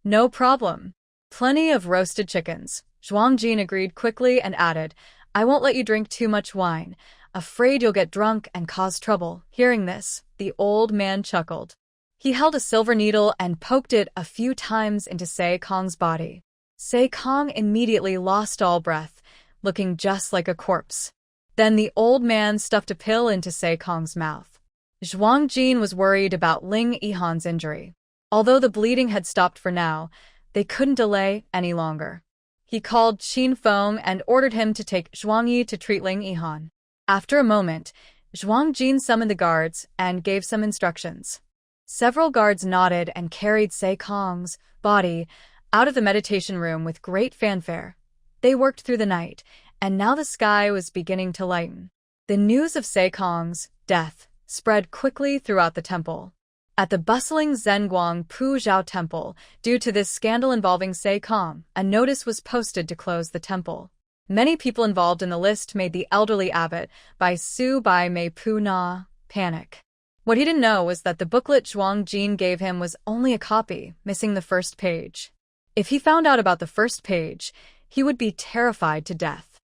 No problem. Plenty of roasted chickens. Zhuang Jin agreed quickly and added, I won't let you drink too much wine. Afraid you'll get drunk and cause trouble. Hearing this, the old man chuckled. He held a silver needle and poked it a few times into Se Kong's body. Se Kong immediately lost all breath, looking just like a corpse. Then the old man stuffed a pill into Se Kong's mouth. Zhuang Jin was worried about Ling Yihan's injury. Although the bleeding had stopped for now, they couldn't delay any longer. He called Qin Feng and ordered him to take Zhuang Yi to treat Ling Yihan. After a moment, Zhuang Jin summoned the guards and gave some instructions. Several guards nodded and carried Se Kong's body out of the meditation room with great fanfare. They worked through the night, and now the sky was beginning to lighten. The news of Se Kong's death spread quickly throughout the temple. At the bustling Zhenguang Pu Zhao temple, due to this scandal involving Se Kong, a notice was posted to close the temple. Many people involved in the list made the elderly abbot, Bai Su Bai Mei Pu Na, panic. What he didn't know was that the booklet Zhuang Jin gave him was only a copy, missing the first page. If he found out about the first page, he would be terrified to death.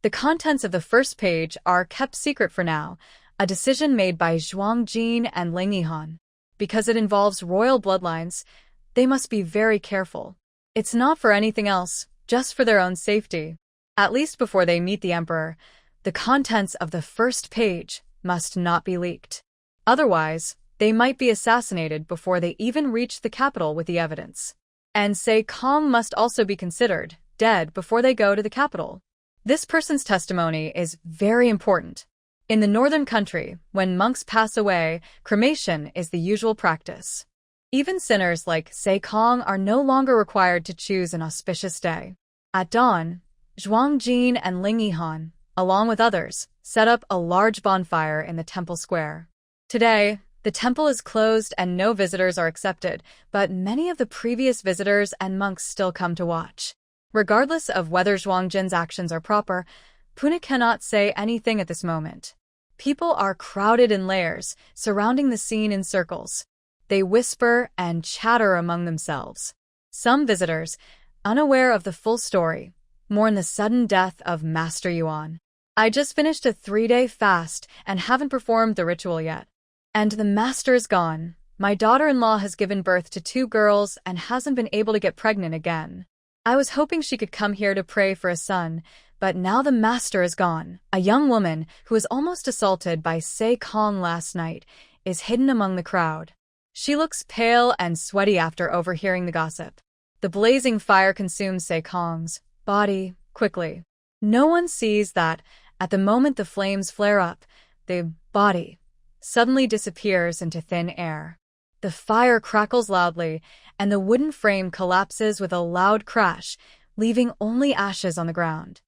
The contents of the first page are kept secret for now, a decision made by Zhuang Jin and Ling Yihan. Because it involves royal bloodlines, they must be very careful. It's not for anything else, just for their own safety. At least before they meet the emperor, the contents of the first page must not be leaked. Otherwise, they might be assassinated before they even reach the capital with the evidence. And Se Kong must also be considered dead before they go to the capital. This person's testimony is very important. In the northern country, when monks pass away, cremation is the usual practice. Even sinners like Se Kong are no longer required to choose an auspicious day. At dawn, Zhuang Jin and Ling Yihan, along with others, set up a large bonfire in the temple square. Today, the temple is closed and no visitors are accepted, but many of the previous visitors and monks still come to watch. Regardless of whether Zhuang Jin's actions are proper, Puna cannot say anything at this moment. People are crowded in layers, surrounding the scene in circles. They whisper and chatter among themselves. Some visitors, unaware of the full story, mourn the sudden death of Master Yuan. I just finished a 3-day fast and haven't performed the ritual yet. And the master is gone. My daughter-in-law has given birth to 2 girls and hasn't been able to get pregnant again. I was hoping she could come here to pray for a son, but now the master is gone. A young woman who was almost assaulted by Se Kong last night is hidden among the crowd. She looks pale and sweaty after overhearing the gossip. The blazing fire consumes Se Kong's body quickly. No one sees that, at the moment the flames flare up, the body suddenly disappears into thin air. The fire crackles loudly, and the wooden frame collapses with a loud crash, leaving only ashes on the ground.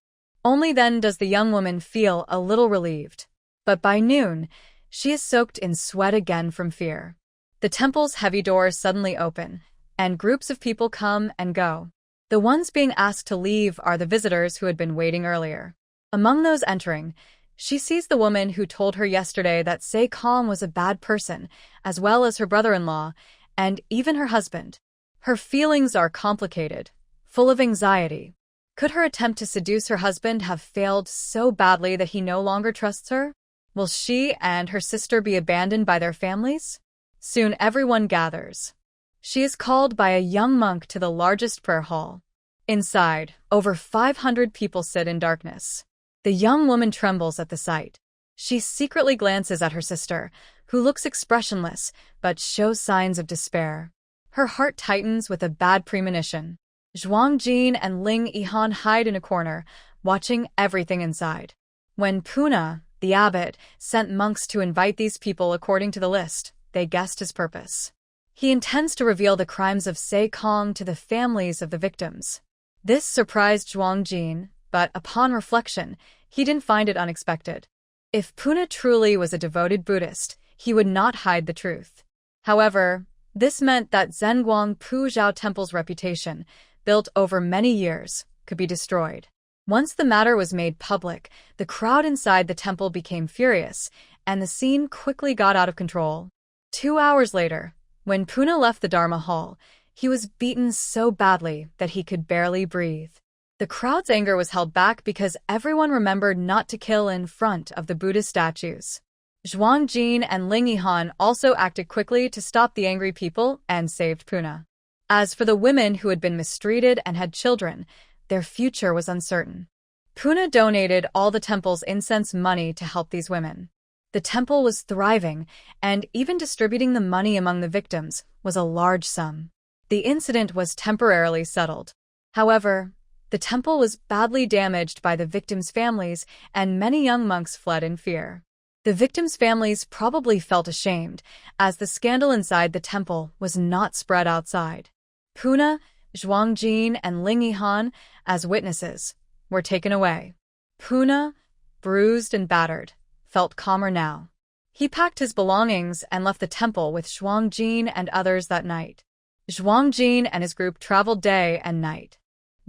Only then does the young woman feel a little relieved. But by noon, she is soaked in sweat again from fear. The temple's heavy doors suddenly open, and groups of people come and go. The ones being asked to leave are the visitors who had been waiting earlier. Among those entering, she sees the woman who told her yesterday that Se Kong was a bad person, as well as her brother-in-law, and even her husband. Her feelings are complicated, full of anxiety. Could her attempt to seduce her husband have failed so badly that he no longer trusts her? Will she and her sister be abandoned by their families? Soon everyone gathers. She is called by a young monk to the largest prayer hall. Inside, over 500 people sit in darkness. The young woman trembles at the sight. She secretly glances at her sister, who looks expressionless but shows signs of despair. Her heart tightens with a bad premonition. Zhuang Jin and Ling Yihan hide in a corner, watching everything inside. When Puna, the abbot, sent monks to invite these people according to the list, they guessed his purpose. He intends to reveal the crimes of Se Kong to the families of the victims. This surprised Zhuang Jin, but upon reflection, he didn't find it unexpected. If Puna truly was a devoted Buddhist, he would not hide the truth. However, this meant that Zhenguang Pu Zhao Temple's reputation, built over many years, could be destroyed. Once the matter was made public, the crowd inside the temple became furious, and the scene quickly got out of control. 2 hours later, when Puna left the Dharma Hall, he was beaten so badly that he could barely breathe. The crowd's anger was held back because everyone remembered not to kill in front of the Buddhist statues. Zhuang Jin and Ling Yihan also acted quickly to stop the angry people and saved Puna. As for the women who had been mistreated and had children, their future was uncertain. Puna donated all the temple's incense money to help these women. The temple was thriving, and even distributing the money among the victims was a large sum. The incident was temporarily settled. However, the temple was badly damaged by the victims' families, and many young monks fled in fear. The victims' families probably felt ashamed, as the scandal inside the temple was not spread outside. Puna, Zhuang Jin, and Ling Yihan, as witnesses, were taken away. Puna, bruised and battered, felt calmer now. He packed his belongings and left the temple with Zhuang Jin and others that night. Zhuang Jin and his group traveled day and night.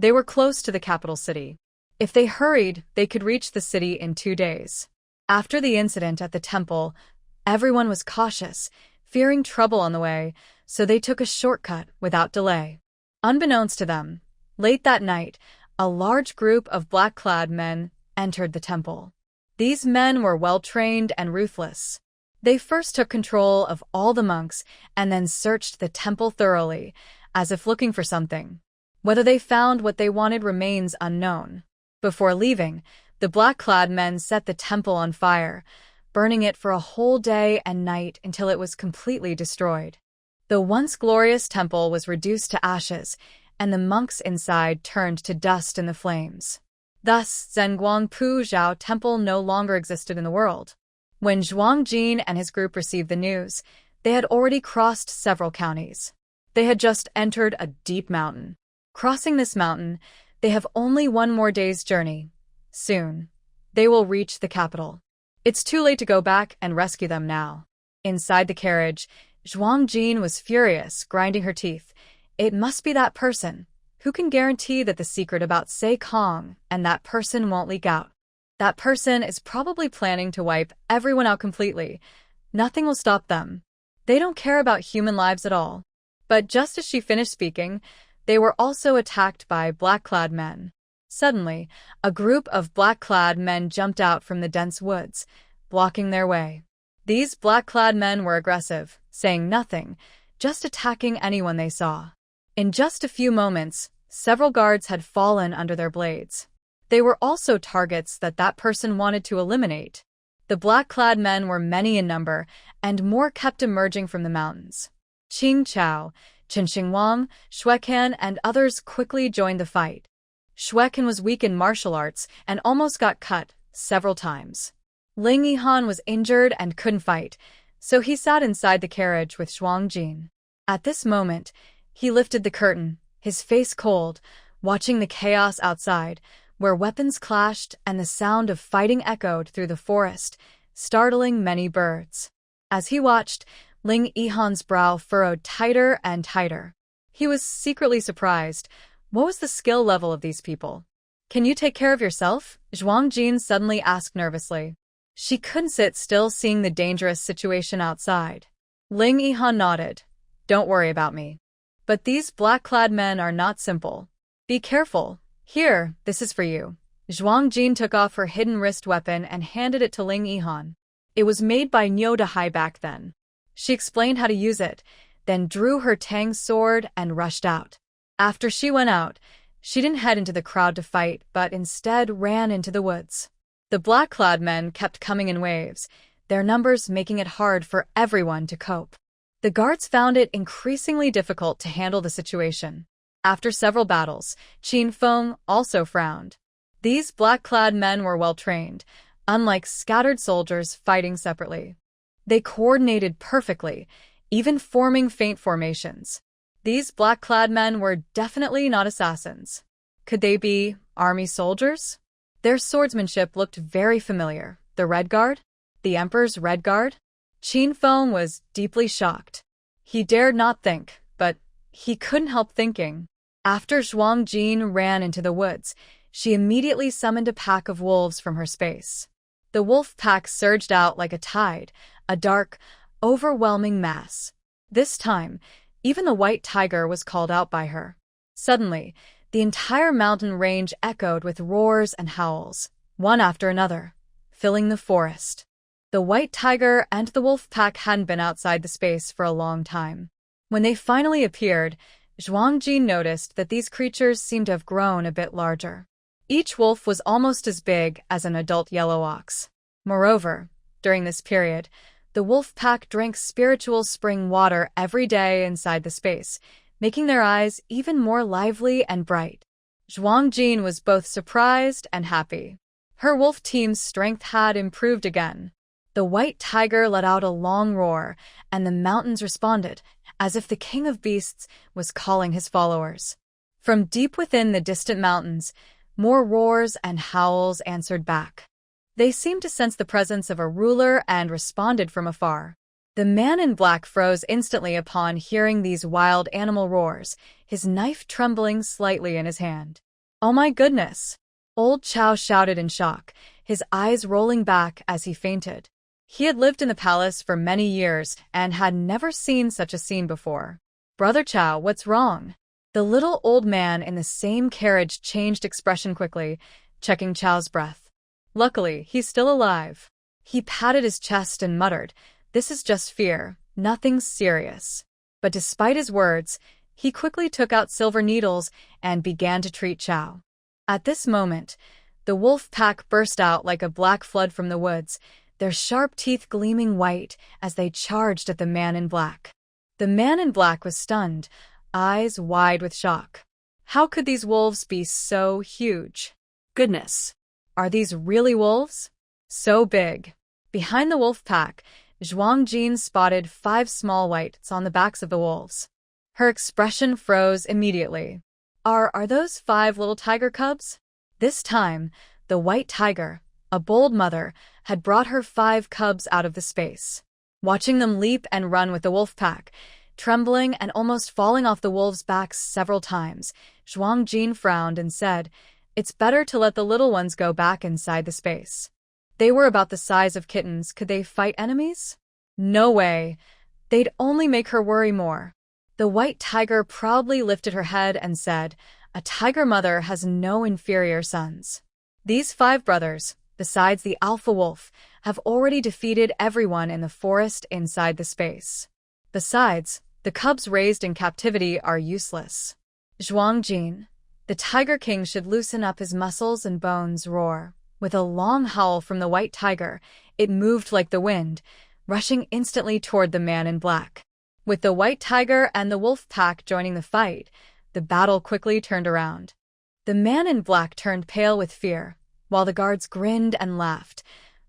They were close to the capital city. If they hurried, they could reach the city in 2 days. After the incident at the temple, everyone was cautious, fearing trouble on the way, so they took a shortcut without delay. Unbeknownst to them, late that night, a large group of black-clad men entered the temple. These men were well-trained and ruthless. They first took control of all the monks and then searched the temple thoroughly, as if looking for something. Whether they found what they wanted remains unknown. Before leaving, the black-clad men set the temple on fire, burning it for a whole day and night until it was completely destroyed. The once glorious temple was reduced to ashes, and the monks inside turned to dust in the flames. Thus, Zhenguang Pu Zhao Temple no longer existed in the world. When Zhuang Jin and his group received the news, they had already crossed several counties. They had just entered a deep mountain. Crossing this mountain, they have only 1 more day's journey. Soon, they will reach the capital. It's too late to go back and rescue them now. Inside the carriage, Zhuang Jin was furious, grinding her teeth. It must be that person. Who can guarantee that the secret about Se Kong and that person won't leak out? That person is probably planning to wipe everyone out completely. Nothing will stop them. They don't care about human lives at all. But just as she finished speaking, they were also attacked by black-clad men. Suddenly, a group of black-clad men jumped out from the dense woods, blocking their way. These black-clad men were aggressive, saying nothing, just attacking anyone they saw. In just a few moments, several guards had fallen under their blades. They were also targets that person wanted to eliminate. The black-clad men were many in number, and more kept emerging from the mountains. Qing Chao, Chen Xingwang, Shuekan, and others quickly joined the fight. Shuekan was weak in martial arts and almost got cut several times. Ling Yihan was injured and couldn't fight, so he sat inside the carriage with Zhuang Jin. At this moment, he lifted the curtain, his face cold, watching the chaos outside, where weapons clashed and the sound of fighting echoed through the forest, startling many birds. As he watched, Ling Yihan's brow furrowed tighter and tighter. He was secretly surprised. What was the skill level of these people? "Can you take care of yourself?" Zhuang Jin suddenly asked nervously. She couldn't sit still seeing the dangerous situation outside. Ling Yihan nodded. "Don't worry about me. But these black-clad men are not simple. Be careful. Here, this is for you." Zhuang Jin took off her hidden wrist weapon and handed it to Ling Yihan. It was made by Niu Dahai back then. She explained how to use it, then drew her Tang sword and rushed out. After she went out, she didn't head into the crowd to fight, but instead ran into the woods. The black-clad men kept coming in waves, their numbers making it hard for everyone to cope. The guards found it increasingly difficult to handle the situation. After several battles, Qin Feng also frowned. These black-clad men were well-trained, unlike scattered soldiers fighting separately. They coordinated perfectly, even forming faint formations. These black-clad men were definitely not assassins. Could they be army soldiers? Their swordsmanship looked very familiar. The Red Guard? The Emperor's Red Guard? Qin Feng was deeply shocked. He dared not think, but he couldn't help thinking. After Zhuang Jin ran into the woods, she immediately summoned a pack of wolves from her space. The wolf pack surged out like a tide, a dark, overwhelming mass. This time, even the white tiger was called out by her. Suddenly, the entire mountain range echoed with roars and howls, one after another, filling the forest. The white tiger and the wolf pack hadn't been outside the space for a long time. When they finally appeared, Zhuang Jin noticed that these creatures seemed to have grown a bit larger. Each wolf was almost as big as an adult yellow ox. Moreover, during this period, the wolf pack drank spiritual spring water every day inside the space, making their eyes even more lively and bright. Zhuang Jin was both surprised and happy. Her wolf team's strength had improved again. The white tiger let out a long roar, and the mountains responded, as if the king of beasts was calling his followers. From deep within the distant mountains, more roars and howls answered back. They seemed to sense the presence of a ruler and responded from afar. The man in black froze instantly upon hearing these wild animal roars, his knife trembling slightly in his hand. "Oh my goodness!" Old Chow shouted in shock, his eyes rolling back as he fainted. He had lived in the palace for many years and had never seen such a scene before. "Brother Chow, what's wrong?" The little old man in the same carriage changed expression quickly, checking Chow's breath. Luckily, he's still alive. He patted his chest and muttered, "This is just fear, nothing serious." But despite his words, he quickly took out silver needles and began to treat Chow. At this moment, the wolf pack burst out like a black flood from the woods, their sharp teeth gleaming white as they charged at the man in black. The man in black was stunned, eyes wide with shock. How could these wolves be so huge? Goodness! Are these really wolves? So big. Behind the wolf pack, Zhuang Jin spotted 5 small whites on the backs of the wolves. Her expression froze immediately. Are those 5 little tiger cubs? This time, the white tiger, a bold mother, had brought her 5 cubs out of the space. Watching them leap and run with the wolf pack, trembling and almost falling off the wolves' backs several times, Zhuang Jin frowned and said, "It's better to let the little ones go back inside the space." They were about the size of kittens. Could they fight enemies? No way. They'd only make her worry more. The white tiger proudly lifted her head and said, "A tiger mother has no inferior sons. These 5 brothers, besides the alpha wolf, have already defeated everyone in the forest inside the space. Besides, the cubs raised in captivity are useless." Zhuang Jin, the Tiger King, should loosen up his muscles and bones. Roar. With a long howl from the white tiger, it moved like the wind, rushing instantly toward the man in black. With the white tiger and the wolf pack joining the fight, the battle quickly turned around. The man in black turned pale with fear, while the guards grinned and laughed.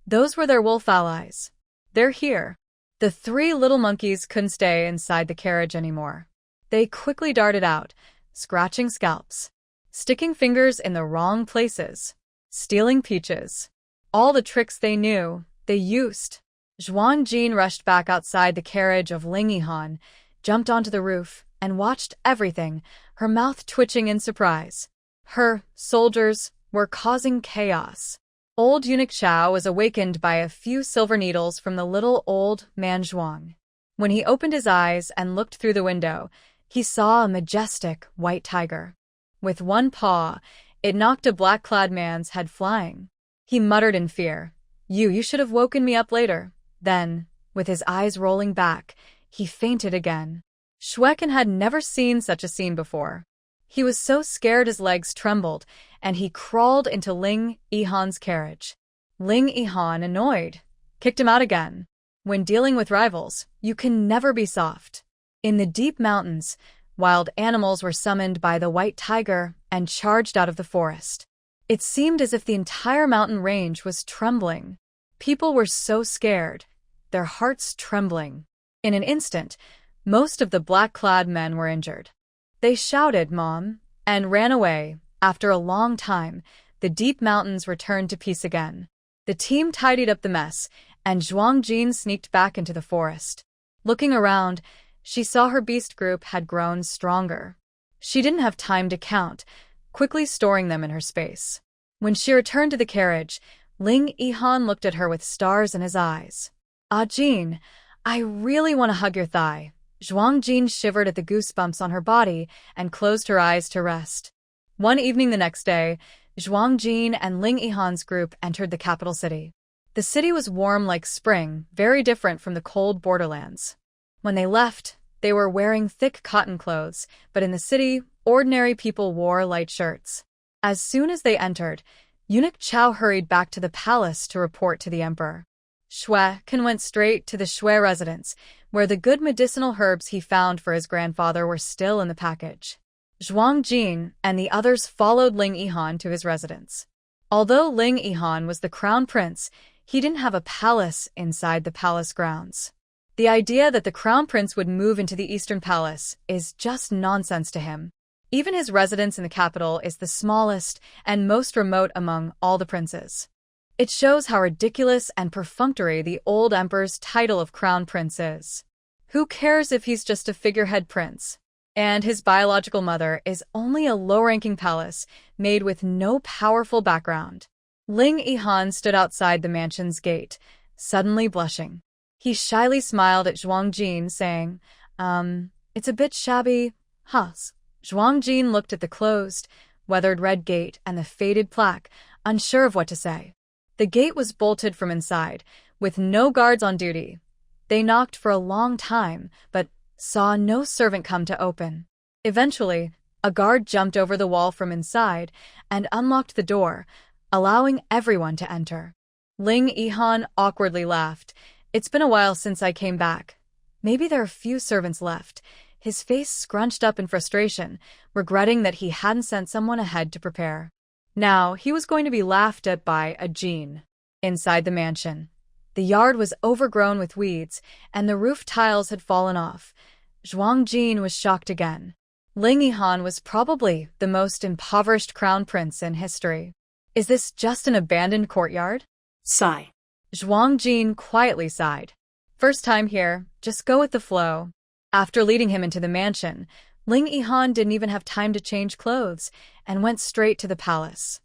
Those were their wolf allies. "They're here." The 3 little monkeys couldn't stay inside the carriage anymore. They quickly darted out, scratching scalps, sticking fingers in the wrong places, stealing peaches. All the tricks they knew, they used. Zhuang Jin rushed back outside the carriage of Ling Yihan, jumped onto the roof, and watched everything, her mouth twitching in surprise. Her soldiers were causing chaos. Old eunuch Chow was awakened by a few silver needles from the little old man Zhuang. When he opened his eyes and looked through the window, he saw a majestic white tiger. With one paw, it knocked a black-clad man's head flying. He muttered in fear, You should have woken me up later." Then, with his eyes rolling back, he fainted again. Shwekin had never seen such a scene before. He was so scared his legs trembled, and he crawled into Ling Yihan's carriage. Ling Yihan, annoyed, kicked him out again. When dealing with rivals, you can never be soft. In the deep mountains, wild animals were summoned by the white tiger and charged out of the forest. It seemed as if the entire mountain range was trembling. People were so scared, their hearts trembling. In an instant, most of the black-clad men were injured. They shouted, "Mom," and ran away. After a long time, the deep mountains returned to peace again. The team tidied up the mess, and Zhuang Jin sneaked back into the forest. Looking around, she saw her beast group had grown stronger. She didn't have time to count, quickly storing them in her space. When she returned to the carriage, Ling Yihan looked at her with stars in his eyes. "Ah, Jin, I really want to hug your thigh." Zhuang Jin shivered at the goosebumps on her body and closed her eyes to rest. One evening the next day, Zhuang Jin and Ling Yihan's group entered the capital city. The city was warm like spring, very different from the cold borderlands. When they left, they were wearing thick cotton clothes, but in the city, ordinary people wore light shirts. As soon as they entered, Eunuch Chao hurried back to the palace to report to the emperor. Shui Can went straight to the Shui residence, where the good medicinal herbs he found for his grandfather were still in the package. Zhuang Jin and the others followed Ling Yihan to his residence. Although Ling Yihan was the crown prince, he didn't have a palace inside the palace grounds. The idea that the crown prince would move into the Eastern Palace is just nonsense to him. Even his residence in the capital is the smallest and most remote among all the princes. It shows how ridiculous and perfunctory the old emperor's title of crown prince is. Who cares if he's just a figurehead prince? And his biological mother is only a low-ranking palace made with no powerful background. Ling Yihan stood outside the mansion's gate, suddenly blushing. He shyly smiled at Zhuang Jin, saying, "It's a bit shabby, huh?" Zhuang Jin looked at the closed, weathered red gate and the faded plaque, unsure of what to say. The gate was bolted from inside, with no guards on duty. They knocked for a long time, but saw no servant come to open. Eventually, a guard jumped over the wall from inside and unlocked the door, allowing everyone to enter. Ling Yihan awkwardly laughed. "It's been a while since I came back. Maybe there are few servants left." His face scrunched up in frustration, regretting that he hadn't sent someone ahead to prepare. Now, he was going to be laughed at by a Jin. Inside the mansion, the yard was overgrown with weeds, and the roof tiles had fallen off. Zhuang Jin was shocked again. Ling Yihan was probably the most impoverished crown prince in history. Is this just an abandoned courtyard?
Sigh.
Zhuang Jin quietly sighed. First time here, just go with the flow. After leading him into the mansion, Ling Yihan didn't even have time to change clothes and went straight to the palace.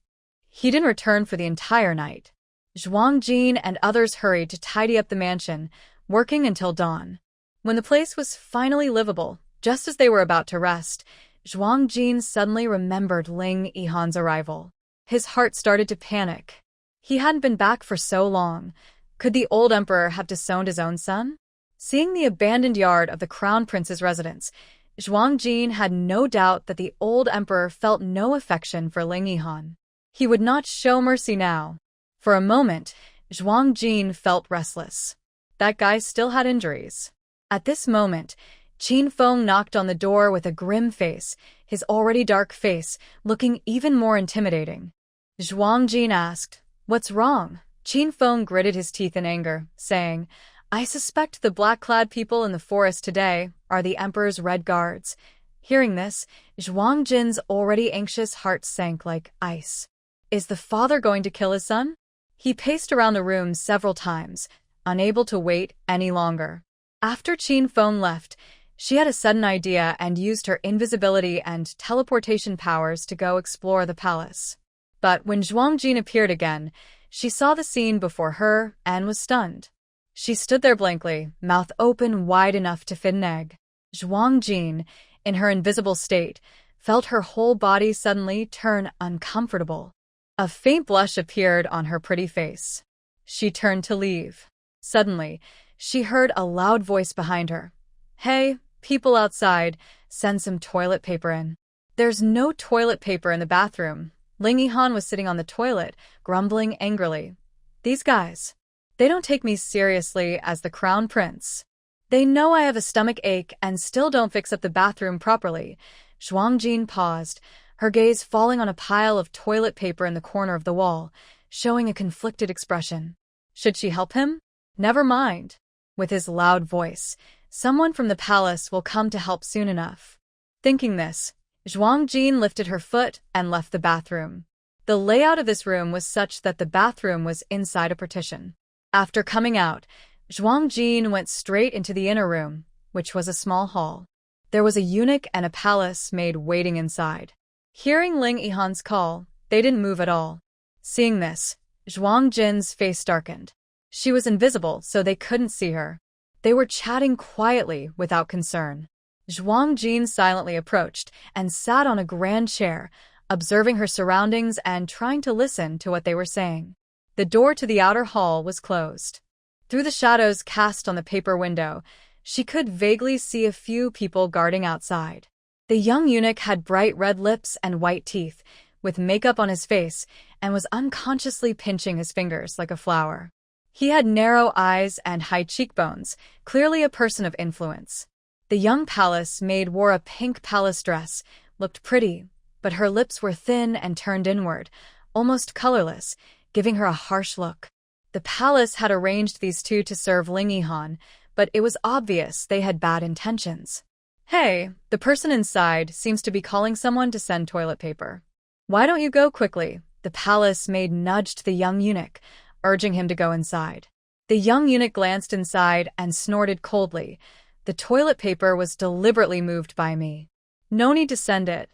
He didn't return for the entire night. Zhuang Jin and others hurried to tidy up the mansion, working until dawn. When the place was finally livable, just as they were about to rest, Zhuang Jin suddenly remembered Ling Yihan's arrival. His heart started to panic. He hadn't been back for so long. Could the old emperor have disowned his own son? Seeing the abandoned yard of the crown prince's residence, Zhuang Jin had no doubt that the old emperor felt no affection for Ling Yihan. He would not show mercy now. For a moment, Zhuang Jin felt restless. That guy still had injuries. At this moment, Qin Feng knocked on the door with a grim face, his already dark face looking even more intimidating. Zhuang Jin asked, "What's wrong?" Qin Feng gritted his teeth in anger, saying, "I suspect the black-clad people in the forest today are the Emperor's Red Guards." Hearing this, Zhuang Jin's already anxious heart sank like ice. Is the father going to kill his son? He paced around the room several times, unable to wait any longer. After Qin Feng left, she had a sudden idea and used her invisibility and teleportation powers to go explore the palace. But when Zhuang Jin appeared again, she saw the scene before her and was stunned. She stood there blankly, mouth open wide enough to fit an egg. Zhuang Jin, in her invisible state, felt her whole body suddenly turn uncomfortable. A faint blush appeared on her pretty face. She turned to leave. Suddenly, she heard a loud voice behind her. "Hey, people outside, send some toilet paper in." There's no toilet paper in the bathroom. Ling Yihan was sitting on the toilet, grumbling angrily. These guys. They don't take me seriously as the crown prince. They know I have a stomach ache and still don't fix up the bathroom properly. Zhuang Jin paused, her gaze falling on a pile of toilet paper in the corner of the wall, showing a conflicted expression. Should she help him? Never mind. with his loud voice. Someone from the palace will come to help soon enough. Thinking this, Zhuang Jin lifted her foot and left the bathroom. The layout of this room was such that the bathroom was inside a partition. After coming out, Zhuang Jin went straight into the inner room, which was a small hall. There was a eunuch and a palace maid waiting inside. Hearing Ling Yihan's call, they didn't move at all. Seeing this, Zhuang Jin's face darkened. She was invisible, so they couldn't see her. They were chatting quietly without concern. Zhuang Jin silently approached and sat on a grand chair, observing her surroundings and trying to listen to what they were saying. The door to the outer hall was closed. Through the shadows cast on the paper window, she could vaguely see a few people guarding outside. The young eunuch had bright red lips and white teeth, with makeup on his face, and was unconsciously pinching his fingers like a flower. He had narrow eyes and high cheekbones, clearly a person of influence. The young palace maid wore a pink palace dress, looked pretty, but her lips were thin and turned inward, almost colorless, giving her a harsh look. The palace had arranged these two to serve Ling Yihan, but it was obvious they had bad intentions. Hey, the person inside seems to be calling someone to send toilet paper. Why don't you go quickly? The palace maid nudged the young eunuch, urging him to go inside. The young eunuch glanced inside and snorted coldly. The toilet paper was deliberately moved by me. No need to send it.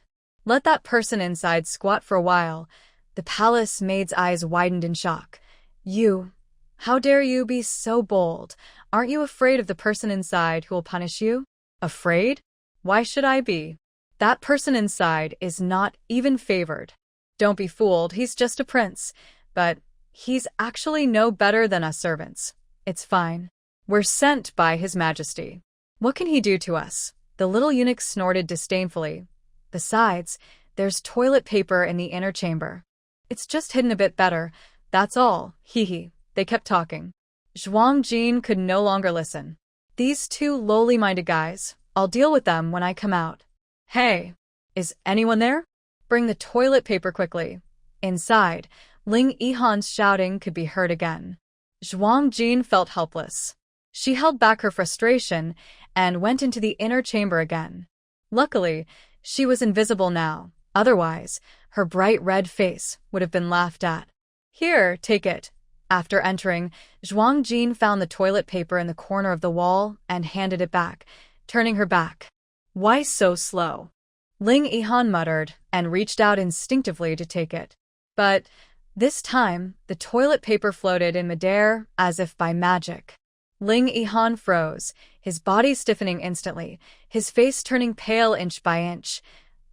Let that person inside squat for a while. The palace maid's eyes widened in shock. You, how dare you be so bold? Aren't you afraid of the person inside who will punish you? Afraid? Why should I be? That person inside is not even favored. Don't be fooled, he's just a prince. But he's actually no better than us servants. It's fine. We're sent by His Majesty. What can he do to us? The little eunuch snorted disdainfully. Besides, there's toilet paper in the inner chamber. It's just hidden a bit better, that's all. Hee. They kept talking. Zhuang Jin could no longer listen. These two lowly-minded guys, I'll deal with them when I come out. Hey, is anyone there? Bring the toilet paper quickly. Inside, Ling Yihan's shouting could be heard again. Zhuang Jin felt helpless. She held back her frustration and went into the inner chamber again. Luckily, she was invisible now. Otherwise, her bright red face would have been laughed at. Here, take it. After entering, Zhuang Jin found the toilet paper in the corner of the wall and handed it back, turning her back. Why so slow? Ling Yihan muttered and reached out instinctively to take it. But this time, the toilet paper floated in midair as if by magic. Ling Yihan froze, his body stiffening instantly, his face turning pale inch by inch.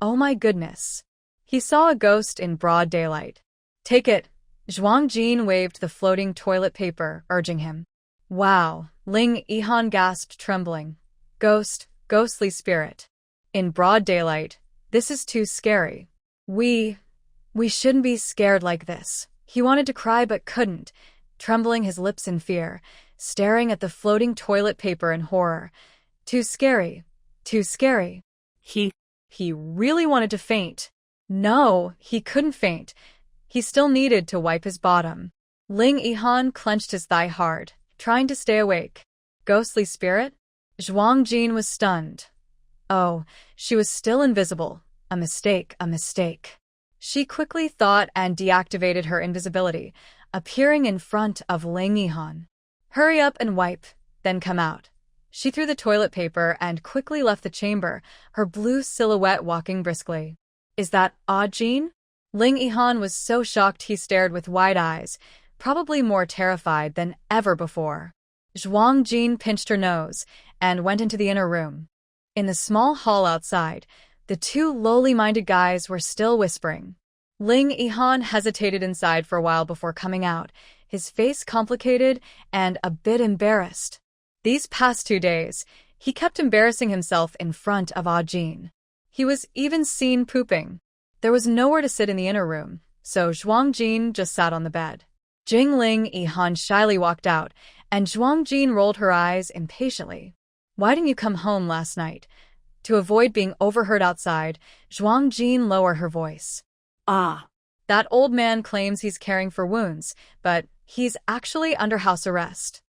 Oh my goodness. He saw a ghost in broad daylight. Take it. Zhuang Jin waved the floating toilet paper, urging him. Wow, Ling Yihan gasped, trembling. Ghostly spirit. In broad daylight, this is too scary. We shouldn't be scared like this. He wanted to cry but couldn't, trembling his lips in fear, staring at the floating toilet paper in horror. Too scary. He really wanted to faint. No, he couldn't faint. He still needed to wipe his bottom. Ling Yihan clenched his thigh hard, trying to stay awake. Ghostly spirit? Zhuang Jin was stunned. Oh, she was still invisible. A mistake. She quickly thought and deactivated her invisibility, appearing in front of Ling Yihan. Hurry up and wipe, then come out. She threw the toilet paper and quickly left the chamber, her blue silhouette walking briskly. Is that Jin? Ling Yihan was so shocked he stared with wide eyes, probably more terrified than ever before. Zhuang Jin pinched her nose and went into the inner room. In the small hall outside, the two lowly-minded guys were still whispering. Ling Yihan hesitated inside for a while before coming out, his face complicated and a bit embarrassed. These past 2 days, he kept embarrassing himself in front of Jin. He was even seen pooping. There was nowhere to sit in the inner room, so Zhuang Jin just sat on the bed. Ling Yihan shyly walked out, and Zhuang Jin rolled her eyes impatiently. Why didn't you come home last night? To avoid being overheard outside, Zhuang Jin lowered her voice. That old man claims he's caring for wounds, but he's actually under house arrest.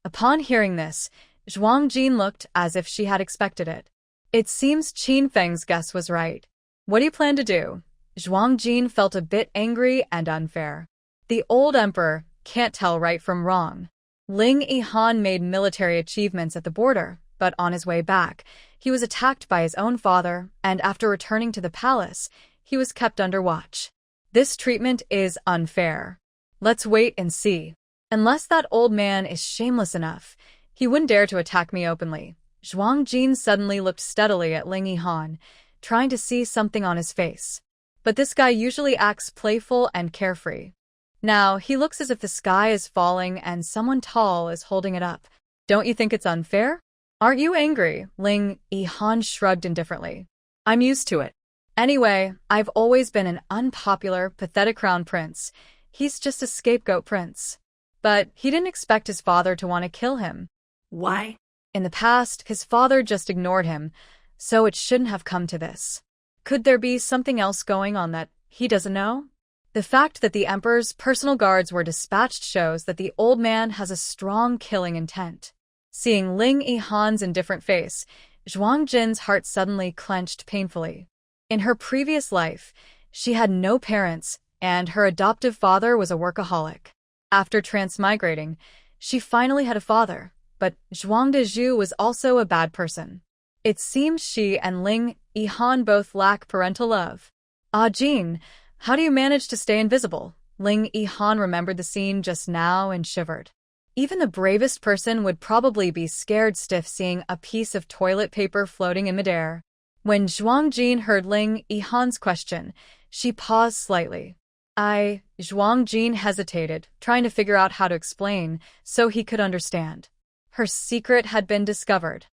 Upon hearing this, Zhuang Jin looked as if she had expected it. It seems Qin Feng's guess was right. What do you plan to do? Zhuang Jin felt a bit angry and unfair. The old emperor can't tell right from wrong. Ling Yihan made military achievements at the border, but on his way back, he was attacked by his own father, and after returning to the palace, he was kept under watch. This treatment is unfair. Let's wait and see. Unless that old man is shameless enough, he wouldn't dare to attack me openly. Zhuang Jin suddenly looked steadily at Ling Yihan, trying to see something on his face. But this guy usually acts playful and carefree. Now, he looks as if the sky is falling and someone tall is holding it up. Don't you think it's unfair? Aren't you angry? Ling Yihan shrugged indifferently. I'm used to it. Anyway, I've always been an unpopular, pathetic crown prince. He's just a scapegoat prince. But he didn't expect his father to want to kill him.
Why?
In the past, his father just ignored him, so it shouldn't have come to this. Could there be something else going on that he doesn't know? The fact that the emperor's personal guards were dispatched shows that the old man has a strong killing intent. Seeing Ling Yihan's indifferent face, Zhuang Jin's heart suddenly clenched painfully. In her previous life, she had no parents, and her adoptive father was a workaholic. After transmigrating, she finally had a father, but Zhuang Dezhu was also a bad person. It seems she and Ling Yihan both lack parental love. Ah, Jin, how do you manage to stay invisible? Ling Yihan remembered the scene just now and shivered. Even the bravest person would probably be scared stiff seeing a piece of toilet paper floating in midair. When Zhuang Jin heard Ling Yihan's question, she paused slightly. Zhuang Jin hesitated, trying to figure out how to explain so he could understand. Her secret had been discovered.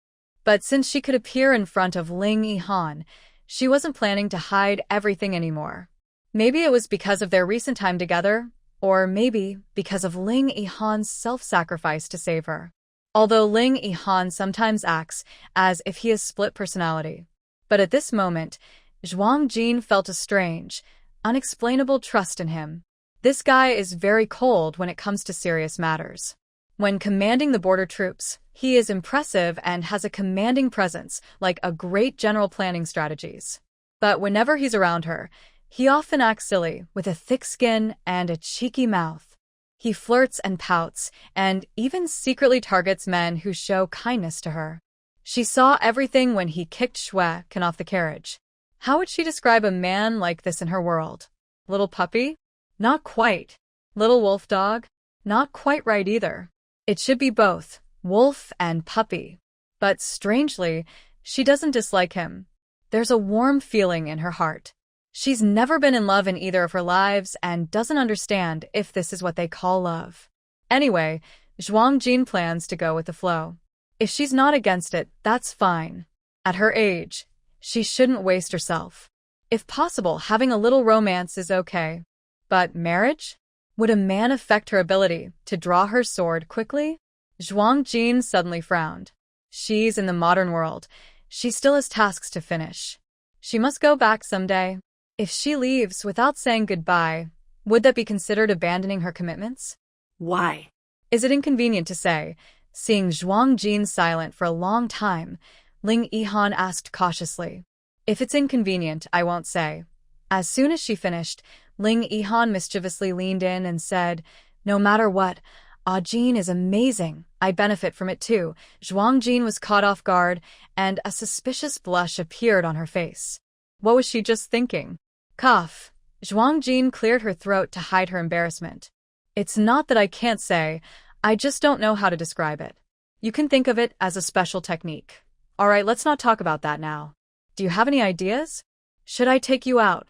But since she could appear in front of Ling Yihan, she wasn't planning to hide everything anymore. Maybe it was because of their recent time together, or maybe because of Ling Yihan's self-sacrifice to save her. Although Ling Yihan sometimes acts as if he has split personality. But at this moment, Zhuang Jin felt a strange, unexplainable trust in him. This guy is very cold when it comes to serious matters. When commanding the border troops, he is impressive and has a commanding presence, like a great general planning strategies. But whenever he's around her, he often acts silly, with a thick skin and a cheeky mouth. He flirts and pouts, and even secretly targets men who show kindness to her. She saw everything when he kicked Xue Can off the carriage. How would she describe a man like this in her world? Little puppy? Not quite. Little wolf dog? Not quite right either. It should be both, wolf and puppy. But strangely, she doesn't dislike him. There's a warm feeling in her heart. She's never been in love in either of her lives and doesn't understand if this is what they call love. Anyway, Zhuang Jin plans to go with the flow. If she's not against it, that's fine. At her age, she shouldn't waste herself. If possible, having a little romance is okay. But marriage? Would a man affect her ability to draw her sword quickly? Zhuang Jin suddenly frowned. She's in the modern world. She still has tasks to finish. She must go back someday. If she leaves without saying goodbye, would that be considered abandoning her commitments?
Why?
Is it inconvenient to say? Seeing Zhuang Jin silent for a long time, Ling Yihan asked cautiously. If it's inconvenient, I won't say. As soon as she finished, Ling Yihan mischievously leaned in and said, no matter what, Ah Jin is amazing. I benefit from it too. Zhuang Jin was caught off guard, and a suspicious blush appeared on her face. What was she just thinking? Cough. Zhuang Jin cleared her throat to hide her embarrassment. It's not that I can't say, I just don't know how to describe it. You can think of it as a special technique. Alright, let's not talk about that now. Do you have any ideas? Should I take you out?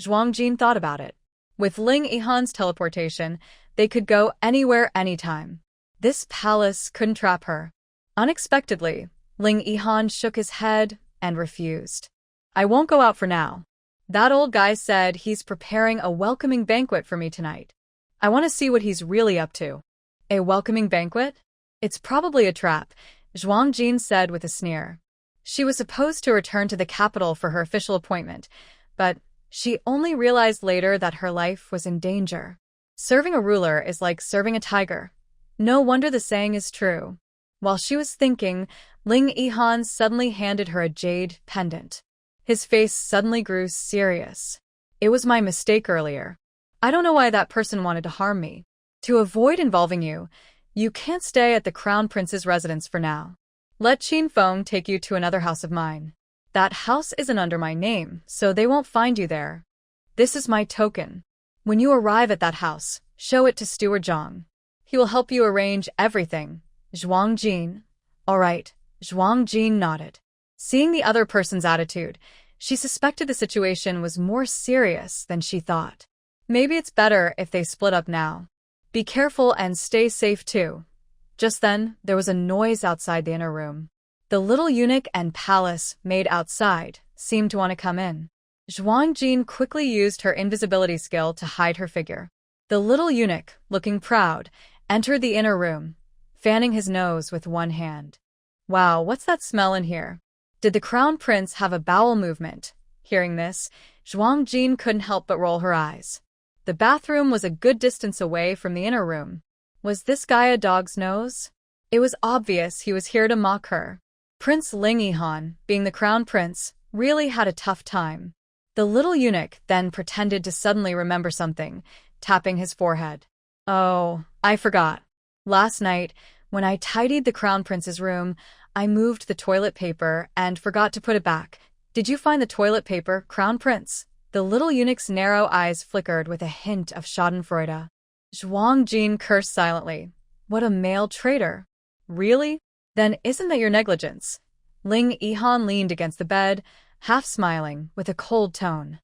Zhuang Jin thought about it. With Ling Yihan's teleportation, they could go anywhere anytime. This palace couldn't trap her. Unexpectedly, Ling Yihan shook his head and refused. I won't go out for now. That old guy said he's preparing a welcoming banquet for me tonight. I want to see what he's really up to. A welcoming banquet? It's probably a trap, Zhuang Jin said with a sneer. She was supposed to return to the capital for her official appointment, but she only realized later that her life was in danger. Serving a ruler is like serving a tiger. No wonder the saying is true. While she was thinking, Ling Yihan suddenly handed her a jade pendant. His face suddenly grew serious. It was my mistake earlier. I don't know why that person wanted to harm me. To avoid involving you, you can't stay at the Crown Prince's residence for now. Let Qin Feng take you to another house of mine. That house isn't under my name, so they won't find you there. This is my token. When you arrive at that house, show it to Steward Zhang. He will help you arrange everything. Zhuang Jin. All right, Zhuang Jin nodded. Seeing the other person's attitude, she suspected the situation was more serious than she thought. Maybe it's better if they split up now. Be careful and stay safe too. Just then, there was a noise outside the inner room. The little eunuch and palace maid outside seemed to want to come in. Zhuang Jin quickly used her invisibility skill to hide her figure. The little eunuch, looking proud, entered the inner room, fanning his nose with one hand. Wow, what's that smell in here? Did the crown prince have a bowel movement? Hearing this, Zhuang Jin couldn't help but roll her eyes. The bathroom was a good distance away from the inner room. Was this guy a dog's nose? It was obvious he was here to mock her. Prince Ling Yihan, being the crown prince, really had a tough time. The little eunuch then pretended to suddenly remember something, tapping his forehead. Oh, I forgot. Last night, when I tidied the crown prince's room, I moved the toilet paper and forgot to put it back. Did you find the toilet paper, crown prince? The little eunuch's narrow eyes flickered with a hint of schadenfreude. Zhuang Jin cursed silently. What a male traitor. Really? Then isn't that your negligence? Ling Yihan leaned against the bed, half smiling, with a cold tone.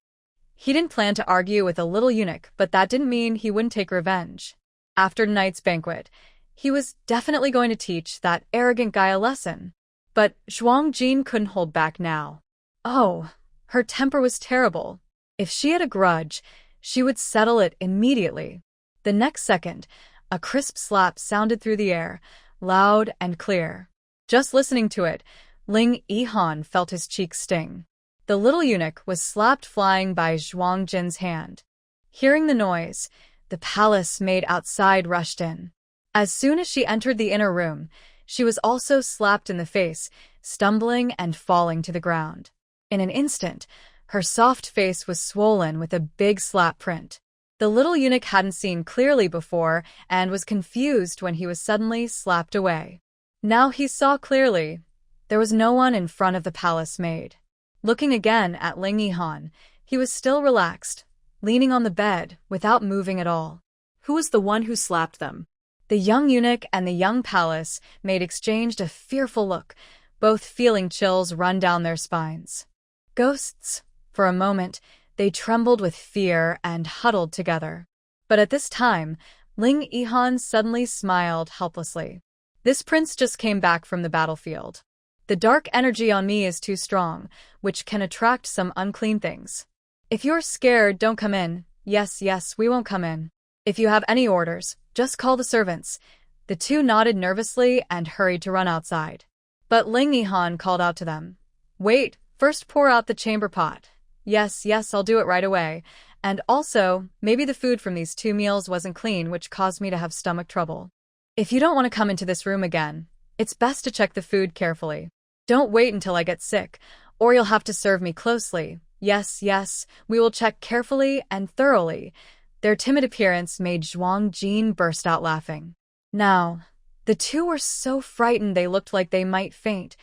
He didn't plan to argue with the little eunuch, but that didn't mean he wouldn't take revenge. After tonight's banquet, he was definitely going to teach that arrogant guy a lesson. But Zhuang Jin couldn't hold back now. Oh, her temper was terrible. If she had a grudge, she would settle it immediately. The next second, a crisp slap sounded through the air, loud and clear. Just listening to it, Ling Yihan felt his cheeks sting. The little eunuch was slapped flying by Zhuang Jin's hand. Hearing the noise, the palace maid outside rushed in. As soon as she entered the inner room, she was also slapped in the face, stumbling and falling to the ground. In an instant, her soft face was swollen with a big slap print. The little eunuch hadn't seen clearly before and was confused when he was suddenly slapped away. Now he saw clearly. There was no one in front of the palace maid. Looking again at Ling Yihan, he was still relaxed, leaning on the bed without moving at all.
Who was the one who slapped them?
The young eunuch and the young palace maid exchanged a fearful look, both feeling chills run down their spines. Ghosts. For a moment, they trembled with fear and huddled together. But at this time, Ling Yihan suddenly smiled helplessly. This prince just came back from the battlefield. The dark energy on me is too strong, which can attract some unclean things. If you're scared, don't come in. Yes, we won't come in. If you have any orders, just call the servants. The two nodded nervously and hurried to run outside. But Ling Yihan called out to them. Wait, first pour out the chamber pot. Yes, I'll do it right away. And also, maybe the food from these 2 meals wasn't clean, which caused me to have stomach trouble. If you don't want to come into this room again, it's best to check the food carefully. Don't wait until I get sick, or you'll have to serve me closely. Yes, we will check carefully and thoroughly. Their timid appearance made Zhuang Jin burst out laughing. Now, the two were so frightened they looked like they might faint,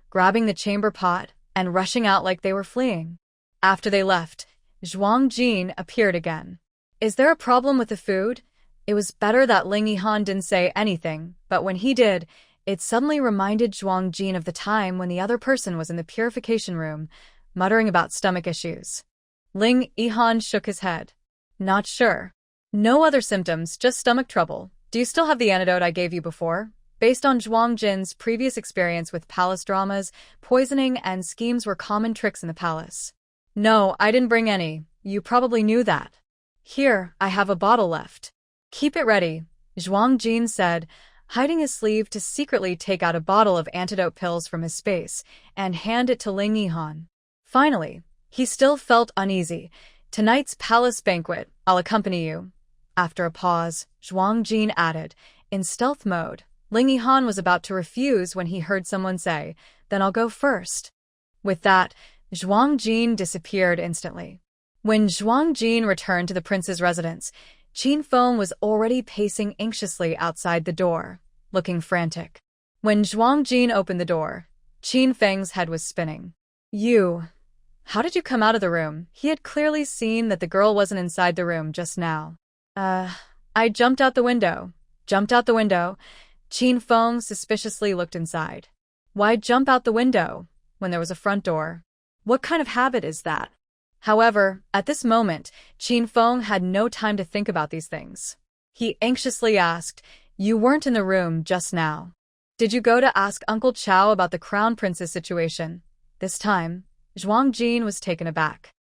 grabbing the chamber pot and rushing out like they were fleeing. After they left, Zhuang Jin appeared again. Is there a problem with the food? It was better that Ling Yihan didn't say anything, but when he did, it suddenly reminded Zhuang Jin of the time when the other person was in the purification room, muttering about stomach issues. Ling Yihan shook his head. Not sure. No other symptoms, just stomach trouble. Do you still have the antidote I gave you before? Based on Zhuang Jin's previous experience with palace dramas, poisoning and schemes were common tricks in the palace. No, I didn't bring any. You probably knew that. Here, I have a bottle left. Keep it ready, Zhuang Jin said, hiding his sleeve to secretly take out a bottle of antidote pills from his space and hand it to Ling Yihan. Finally, he still felt uneasy. Tonight's palace banquet, I'll accompany you. After a pause, Zhuang Jin added, In stealth mode, Ling Yihan was about to refuse when he heard someone say, "Then I'll go first." With that, Zhuang Jin disappeared instantly. When Zhuang Jin returned to the prince's residence, Qin Feng was already pacing anxiously outside the door, looking frantic. When Zhuang Jin opened the door, Qin Feng's head was spinning. How did you come out of the room?" He had clearly seen that the girl wasn't inside the room just now. I jumped out the window. Jumped out the window. Qin Feng suspiciously looked inside. Why jump out the window when there was a front door? What kind of habit is that? However, at this moment, Qin Feng had no time to think about these things. He anxiously asked, "You weren't in the room just now. Did you go to ask Uncle Chao about the crown prince's situation?" This time, Zhuang Jin was taken aback.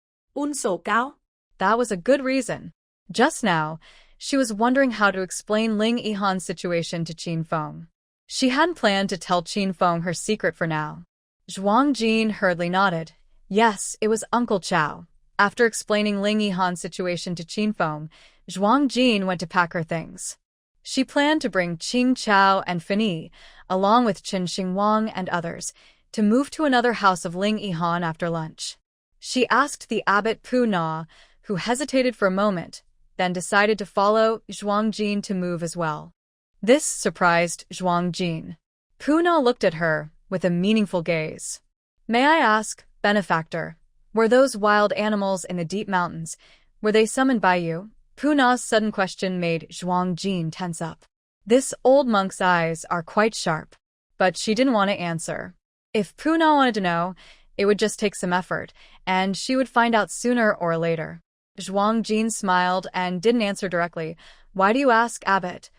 So gao?
That was a good reason. Just now, she was wondering how to explain Ling Yihan's situation to Qin Feng. She hadn't planned to tell Qin Feng her secret for now. Zhuang Jin hurriedly nodded. Yes, it was Uncle Chao. After explaining Ling Yihan's situation to Qin Feng, Zhuang Jin went to pack her things. She planned to bring Qing Chao and Fini, along with Chen Xingwang and others, to move to another house of Ling Yihan after lunch. She asked the abbot Pu Na, who hesitated for a moment, then decided to follow Zhuang Jin to move as well. This surprised Zhuang Jin. Pu Na looked at her with a meaningful gaze. May I ask, benefactor, were those wild animals in the deep mountains, were they summoned by you? Pu Na's sudden question made Zhuang Jin tense up. This old monk's eyes are quite sharp, but she didn't want to answer. If Pu Na wanted to know, it would just take some effort, and she would find out sooner or later. Zhuang Jin smiled and didn't answer directly. Why do you ask, abbot?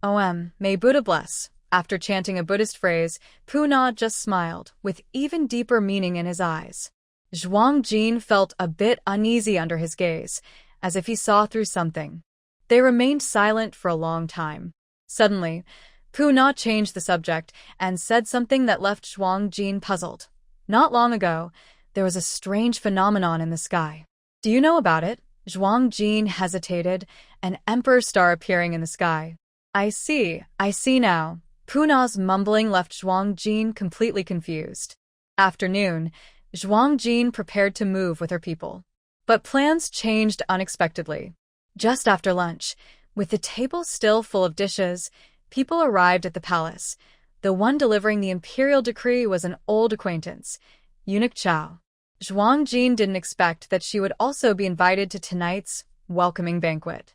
May Buddha bless. After chanting a Buddhist phrase, Pu Na just smiled, with even deeper meaning in his eyes. Zhuang Jin felt a bit uneasy under his gaze, as if he saw through something. They remained silent for a long time. Suddenly, Pu Na changed the subject and said something that left Zhuang Jin puzzled. Not long ago, there was a strange phenomenon in the sky. Do you know about it? Zhuang Jin hesitated, an emperor star appearing in the sky. I see now. Pu Na's mumbling left Zhuang Jin completely confused. After noon, Zhuang Jin prepared to move with her people. But plans changed unexpectedly. Just after lunch, with the table still full of dishes, people arrived at the palace. The one delivering the imperial decree was an old acquaintance, Eunuch Chao. Zhuang Jin didn't expect that she would also be invited to tonight's welcoming banquet.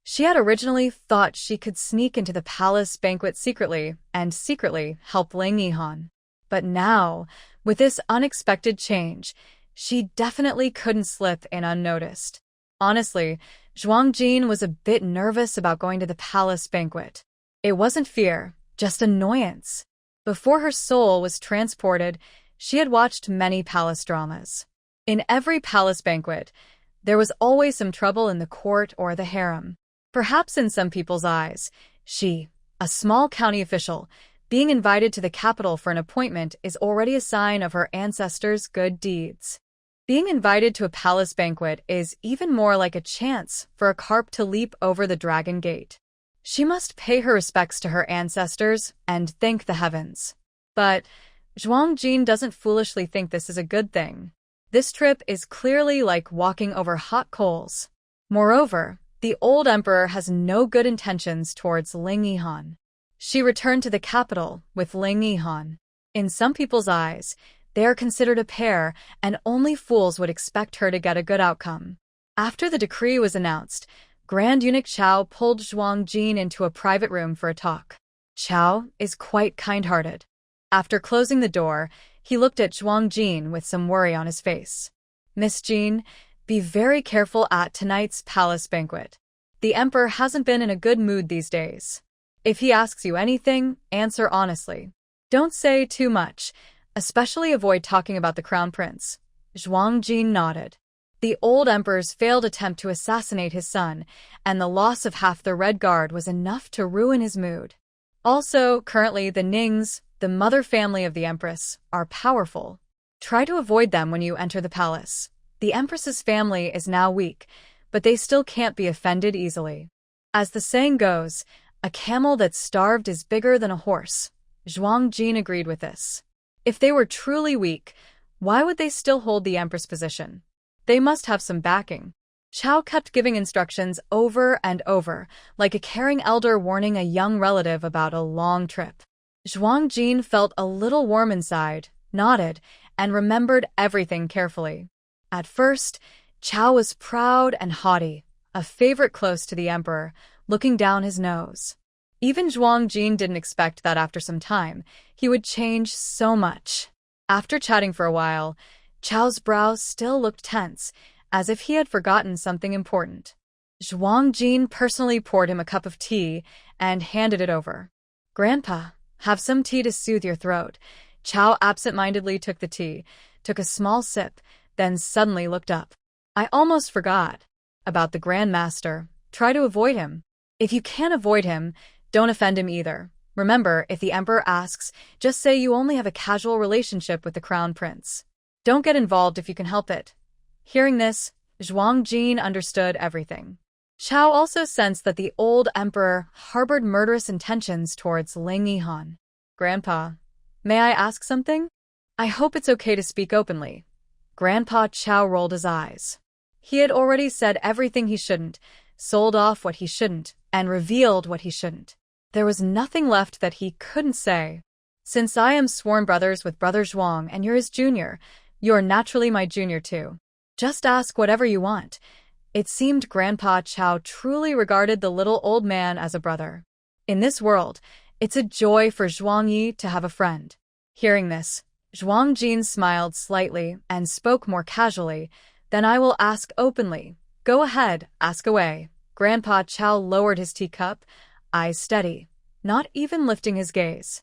She had originally thought she could sneak into the palace banquet secretly and secretly help Ling Yihan. But now, with this unexpected change, she definitely couldn't slip in unnoticed. Honestly, Zhuang Jin was a bit nervous about going to the palace banquet. It wasn't fear, just annoyance. Before her soul was transported, she had watched many palace dramas. In every palace banquet, there was always some trouble in the court or the harem. Perhaps in some people's eyes, she, a small county official, being invited to the capital for an appointment is already a sign of her ancestors' good deeds. Being invited to a palace banquet is even more like a chance for a carp to leap over the dragon gate. She must pay her respects to her ancestors and thank the heavens. But Zhuang Jin doesn't foolishly think this is a good thing. This trip is clearly like walking over hot coals. Moreover, the old emperor has no good intentions towards Ling Yihan. She returned to the capital with Ling Yihan. In some people's eyes, they are considered a pair, and only fools would expect her to get a good outcome. After the decree was announced, Grand Eunuch Chao pulled Zhuang Jin into a private room for a talk. Chao is quite kind-hearted. After closing the door, he looked at Zhuang Jin with some worry on his face. Miss Jin, be very careful at tonight's palace banquet. The emperor hasn't been in a good mood these days. If he asks you anything, answer honestly. Don't say too much, especially avoid talking about the crown prince. Zhuang Jin nodded. The old emperor's failed attempt to assassinate his son, and the loss of half the Red Guard was enough to ruin his mood. Also, currently the Nings, the mother family of the empress, are powerful. Try to avoid them when you enter the palace. The empress's family is now weak, but they still can't be offended easily. As the saying goes, A camel that's starved is bigger than a horse. Zhuang Jin agreed with this. If they were truly weak, why would they still hold the empress position? They must have some backing. Chao kept giving instructions over and over, like a caring elder warning a young relative about a long trip. Zhuang Jin felt a little warm inside, nodded, and remembered everything carefully. At first, Chao was proud and haughty, a favorite close to the emperor, looking down his nose. Even Zhuang Jin didn't expect that after some time, he would change so much. After chatting for a while, Chao's brow still looked tense, as if he had forgotten something important. Zhuang Jin personally poured him a cup of tea and handed it over. "Grandpa, have some tea to soothe your throat." Chao absent-mindedly took the tea, took a small sip, then suddenly looked up. "I almost forgot about the Grand Master. Try to avoid him. If you can't avoid him, don't offend him either. Remember, if the emperor asks, just say you only have a casual relationship with the crown prince. Don't get involved if you can help it." Hearing this, Zhuang Jin understood everything. Chao also sensed that the old emperor harbored murderous intentions towards Ling Yihan. "Grandpa, may I ask something? I hope it's okay to speak openly." Grandpa Chao rolled his eyes. He had already said everything he shouldn't, sold off what he shouldn't, and revealed what he shouldn't. There was nothing left that he couldn't say. "Since I am sworn brothers with Brother Zhuang and you're his junior, you're naturally my junior too. Just ask whatever you want." It seemed Grandpa Chao truly regarded the little old man as a brother. In this world, it's a joy for Zhuang Yi to have a friend. Hearing this, Zhuang Jin smiled slightly and spoke more casually. "Then I will ask openly. Go ahead, ask away." Grandpa Chao lowered his teacup, eyes steady, not even lifting his gaze.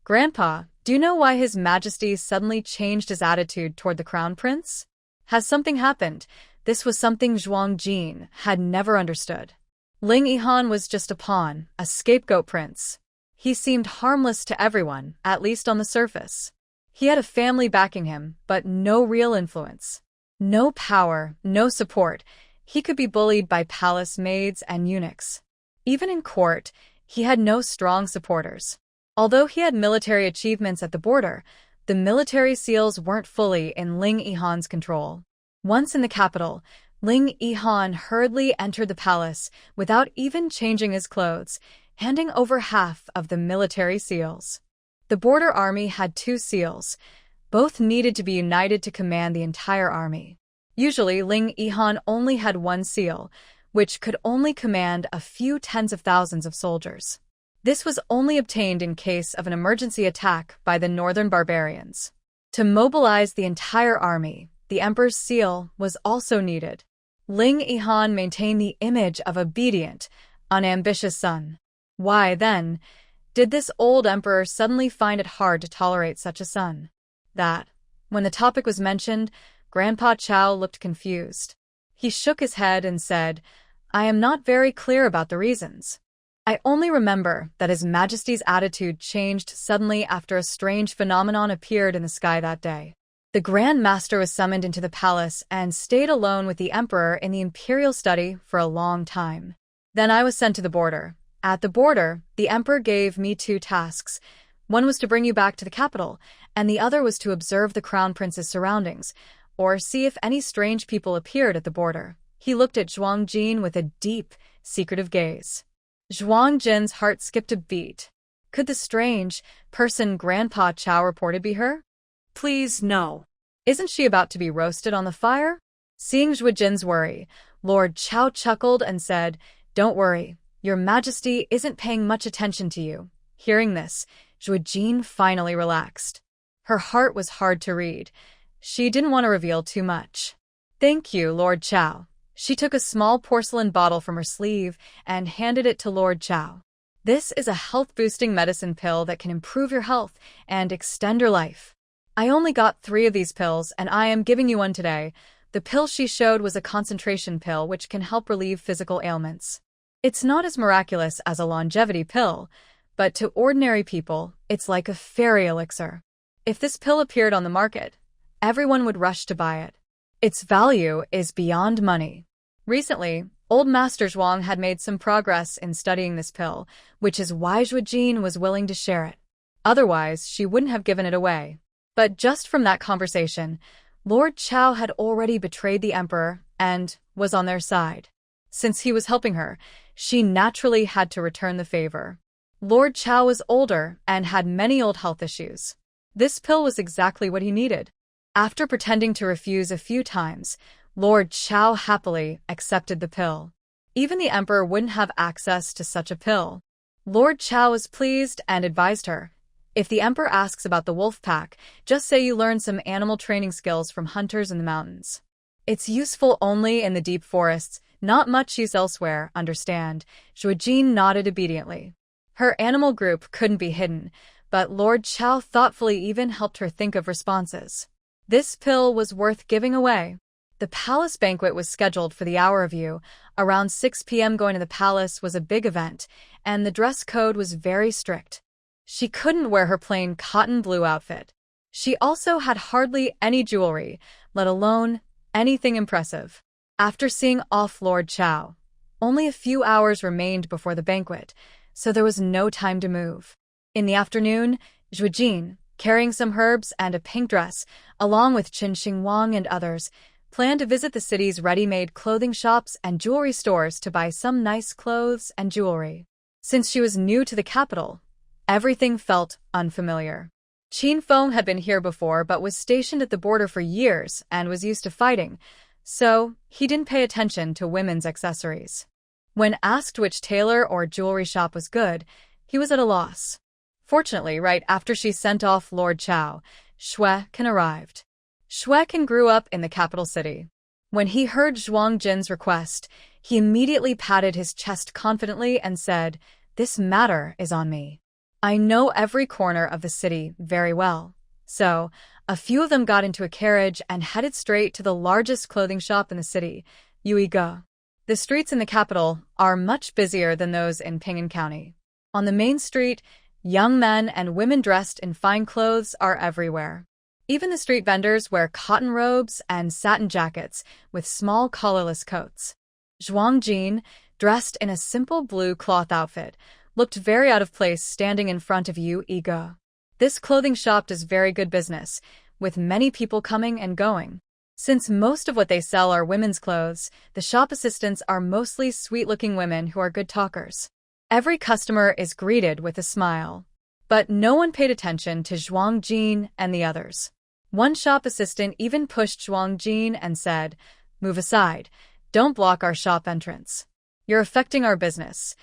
"Grandpa, do you know why His Majesty suddenly changed his attitude toward the crown prince? Has something happened?" This was something Zhuang Jin had never understood. Ling Yihan was just a pawn, a scapegoat prince. He seemed harmless to everyone, at least on the surface. He had a family backing him, but no real influence. No power, no support. He could be bullied by palace maids and eunuchs. Even in court, he had no strong supporters. Although he had military achievements at the border, the military seals weren't fully in Ling Yihan's control. Once in the capital, Ling Yihan hurriedly entered the palace without even changing his clothes, handing over half of the military seals. The border army had 2 seals. Both needed to be united to command the entire army. Usually, Ling Yihan only had 1 seal, which could only command a few tens of thousands of soldiers. This was only obtained in case of an emergency attack by the northern barbarians. To mobilize the entire army, the emperor's seal was also needed. Ling Yihan maintained the image of obedient, unambitious son. Why, then, did this old emperor suddenly find it hard to tolerate such a son? That, when the topic was mentioned, Grandpa Chao looked confused. He shook his head and said, "I am not very clear about the reasons. I only remember that His Majesty's attitude changed suddenly after a strange phenomenon appeared in the sky that day. The Grand Master was summoned into the palace and stayed alone with the emperor in the imperial study for a long time. Then I was sent to the border. At the border, the emperor gave me 2 tasks. One was to bring you back to the capital, and the other was to observe the crown prince's surroundings, or see if any strange people appeared at the border." He looked at Zhuang Jin with a deep, secretive gaze. Zhuang Jin's heart skipped a beat. Could the strange person Grandpa Chao reported be her? Please, no. Isn't she about to be roasted on the fire? Seeing Zhuang Jin's worry, Lord Chao chuckled and said, "Don't worry, Your Majesty isn't paying much attention to you." Hearing this, Zhuang Jin finally relaxed. Her heart was hard to read. She didn't want to reveal too much. "Thank you, Lord Chao." She took a small porcelain bottle from her sleeve and handed it to Lord Chao. "This is a health-boosting medicine pill that can improve your health and extend your life. I only got 3 of these pills, and I am giving you one today." The pill she showed was a concentration pill which can help relieve physical ailments. It's not as miraculous as a longevity pill, but to ordinary people, it's like a fairy elixir. If this pill appeared on the market, everyone would rush to buy it. Its value is beyond money. Recently, Old Master Zhuang had made some progress in studying this pill, which is why Zhuojin was willing to share it. Otherwise, she wouldn't have given it away. But just from that conversation, Lord Chao had already betrayed the emperor and was on their side. Since he was helping her, she naturally had to return the favor. Lord Chao was older and had many old health issues. This pill was exactly what he needed. After pretending to refuse a few times, Lord Chao happily accepted the pill. Even the emperor wouldn't have access to such a pill. Lord Chao was pleased and advised her, if the emperor asks about the wolf pack, just say you learned some animal training skills from hunters in the mountains. It's useful only in the deep forests, not much use elsewhere, understand? Zhuojin nodded obediently. Her animal group couldn't be hidden, but Lord Chao thoughtfully even helped her think of responses. This pill was worth giving away. The palace banquet was scheduled for the hour of you. Around 6 p.m. going to the palace was a big event, and the dress code was very strict. She couldn't wear her plain cotton blue outfit. She also had hardly any jewelry, let alone anything impressive. After seeing off Lord Chao, only a few hours remained before the banquet, so there was no time to move. In the afternoon, Zhuojin, carrying some herbs and a pink dress, along with Qin Xingwang and others, planned to visit the city's ready-made clothing shops and jewelry stores to buy some nice clothes and jewelry. Since she was new to the capital, everything felt unfamiliar. Qin Feng had been here before but was stationed at the border for years and was used to fighting, so he didn't pay attention to women's accessories. When asked which tailor or jewelry shop was good, he was at a loss. Fortunately, right after she sent off Lord Chao, Shueqin arrived. Shueqin grew up in the capital city. When he heard Zhuang Jin's request, he immediately patted his chest confidently and said, "This matter is on me. I know every corner of the city very well." So, a few of them got into a carriage and headed straight to the largest clothing shop in the city, Yuige. The streets in the capital are much busier than those in Ping'an County. On the main street, young men and women dressed in fine clothes are everywhere. Even the street vendors wear cotton robes and satin jackets with small collarless coats. Zhuang Jin, dressed in a simple blue cloth outfit, looked very out of place standing in front of Yuige. This clothing shop does very good business, with many people coming and going. Since most of what they sell are women's clothes, the shop assistants are mostly sweet-looking women who are good talkers. Every customer is greeted with a smile. But no one paid attention to Zhuang Jin and the others. One shop assistant even pushed Zhuang Jin and said, "Move aside. Don't block our shop entrance. You're affecting our business.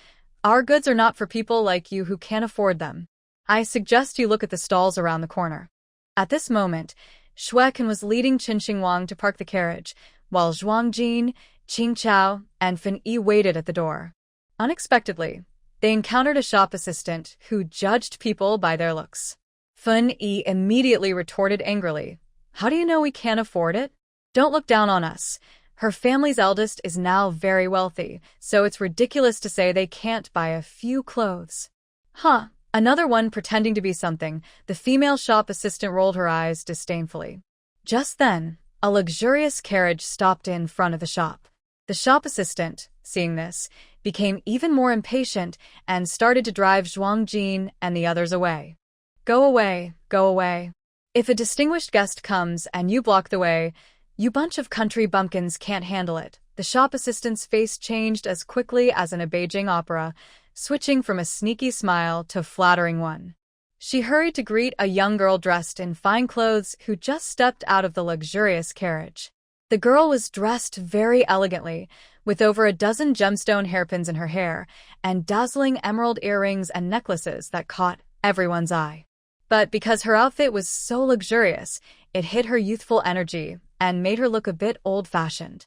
Our goods are not for people like you who can't afford them. I suggest you look at the stalls around the corner." At this moment, Shueqin was leading Qin Xingwang to park the carriage, while Zhuang Jin, Qing Chao, and Fan Yi waited at the door. Unexpectedly, they encountered a shop assistant who judged people by their looks. Fan Yi immediately retorted angrily, "How do you know we can't afford it? Don't look down on us. Her family's eldest is now very wealthy, so it's ridiculous to say they can't buy a few clothes." "Huh." Another one pretending to be something, the female shop assistant rolled her eyes disdainfully. Just then, a luxurious carriage stopped in front of the shop. The shop assistant, seeing this, became even more impatient and started to drive Zhuang Jin and the others away. "Go away, go away. If a distinguished guest comes and you block the way, you bunch of country bumpkins can't handle it." The shop assistant's face changed as quickly as in a Beijing opera, switching from a sneaky smile to a flattering one. She hurried to greet a young girl dressed in fine clothes who just stepped out of the luxurious carriage. The girl was dressed very elegantly, with over a dozen gemstone hairpins in her hair, and dazzling emerald earrings and necklaces that caught everyone's eye. But because her outfit was so luxurious, it hid her youthful energy and made her look a bit old-fashioned.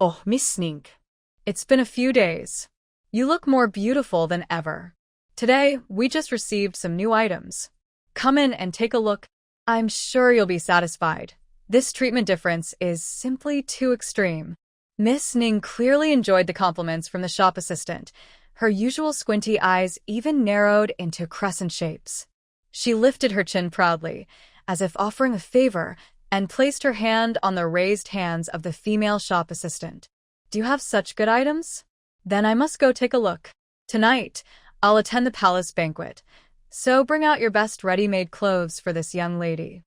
"Oh, Miss Snink. It's been a few days. You look more beautiful than ever. Today, we just received some new items. Come in and take a look. I'm sure you'll be satisfied. This treatment difference is simply too extreme." Miss Ning clearly enjoyed the compliments from the shop assistant. Her usual squinty eyes even narrowed into crescent shapes. She lifted her chin proudly, as if offering a favor, and placed her hand on the raised hands of the female shop assistant. Do you have such good items? Then I must go take a look. Tonight, I'll attend the palace banquet, so bring out your best ready-made clothes for this young lady.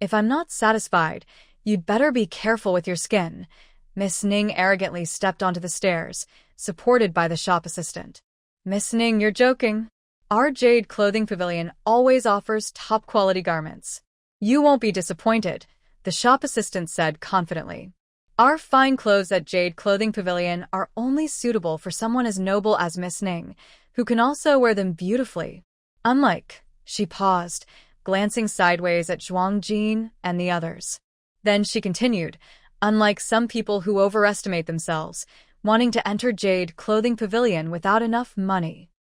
If I'm not satisfied, you'd better be careful with your skin. Miss Ning arrogantly stepped onto the stairs, supported by the shop assistant. Miss Ning, you're joking. Our Jade Clothing Pavilion always offers top-quality garments. You won't be disappointed, the shop assistant said confidently. Our fine clothes at Jade Clothing Pavilion are only suitable for someone as noble as Miss Ning, who can also wear them beautifully. Unlike, she paused, glancing sideways at Zhuang Jin and the others. Then she continued, unlike some people who overestimate themselves, wanting to enter Jade Clothing Pavilion without enough money.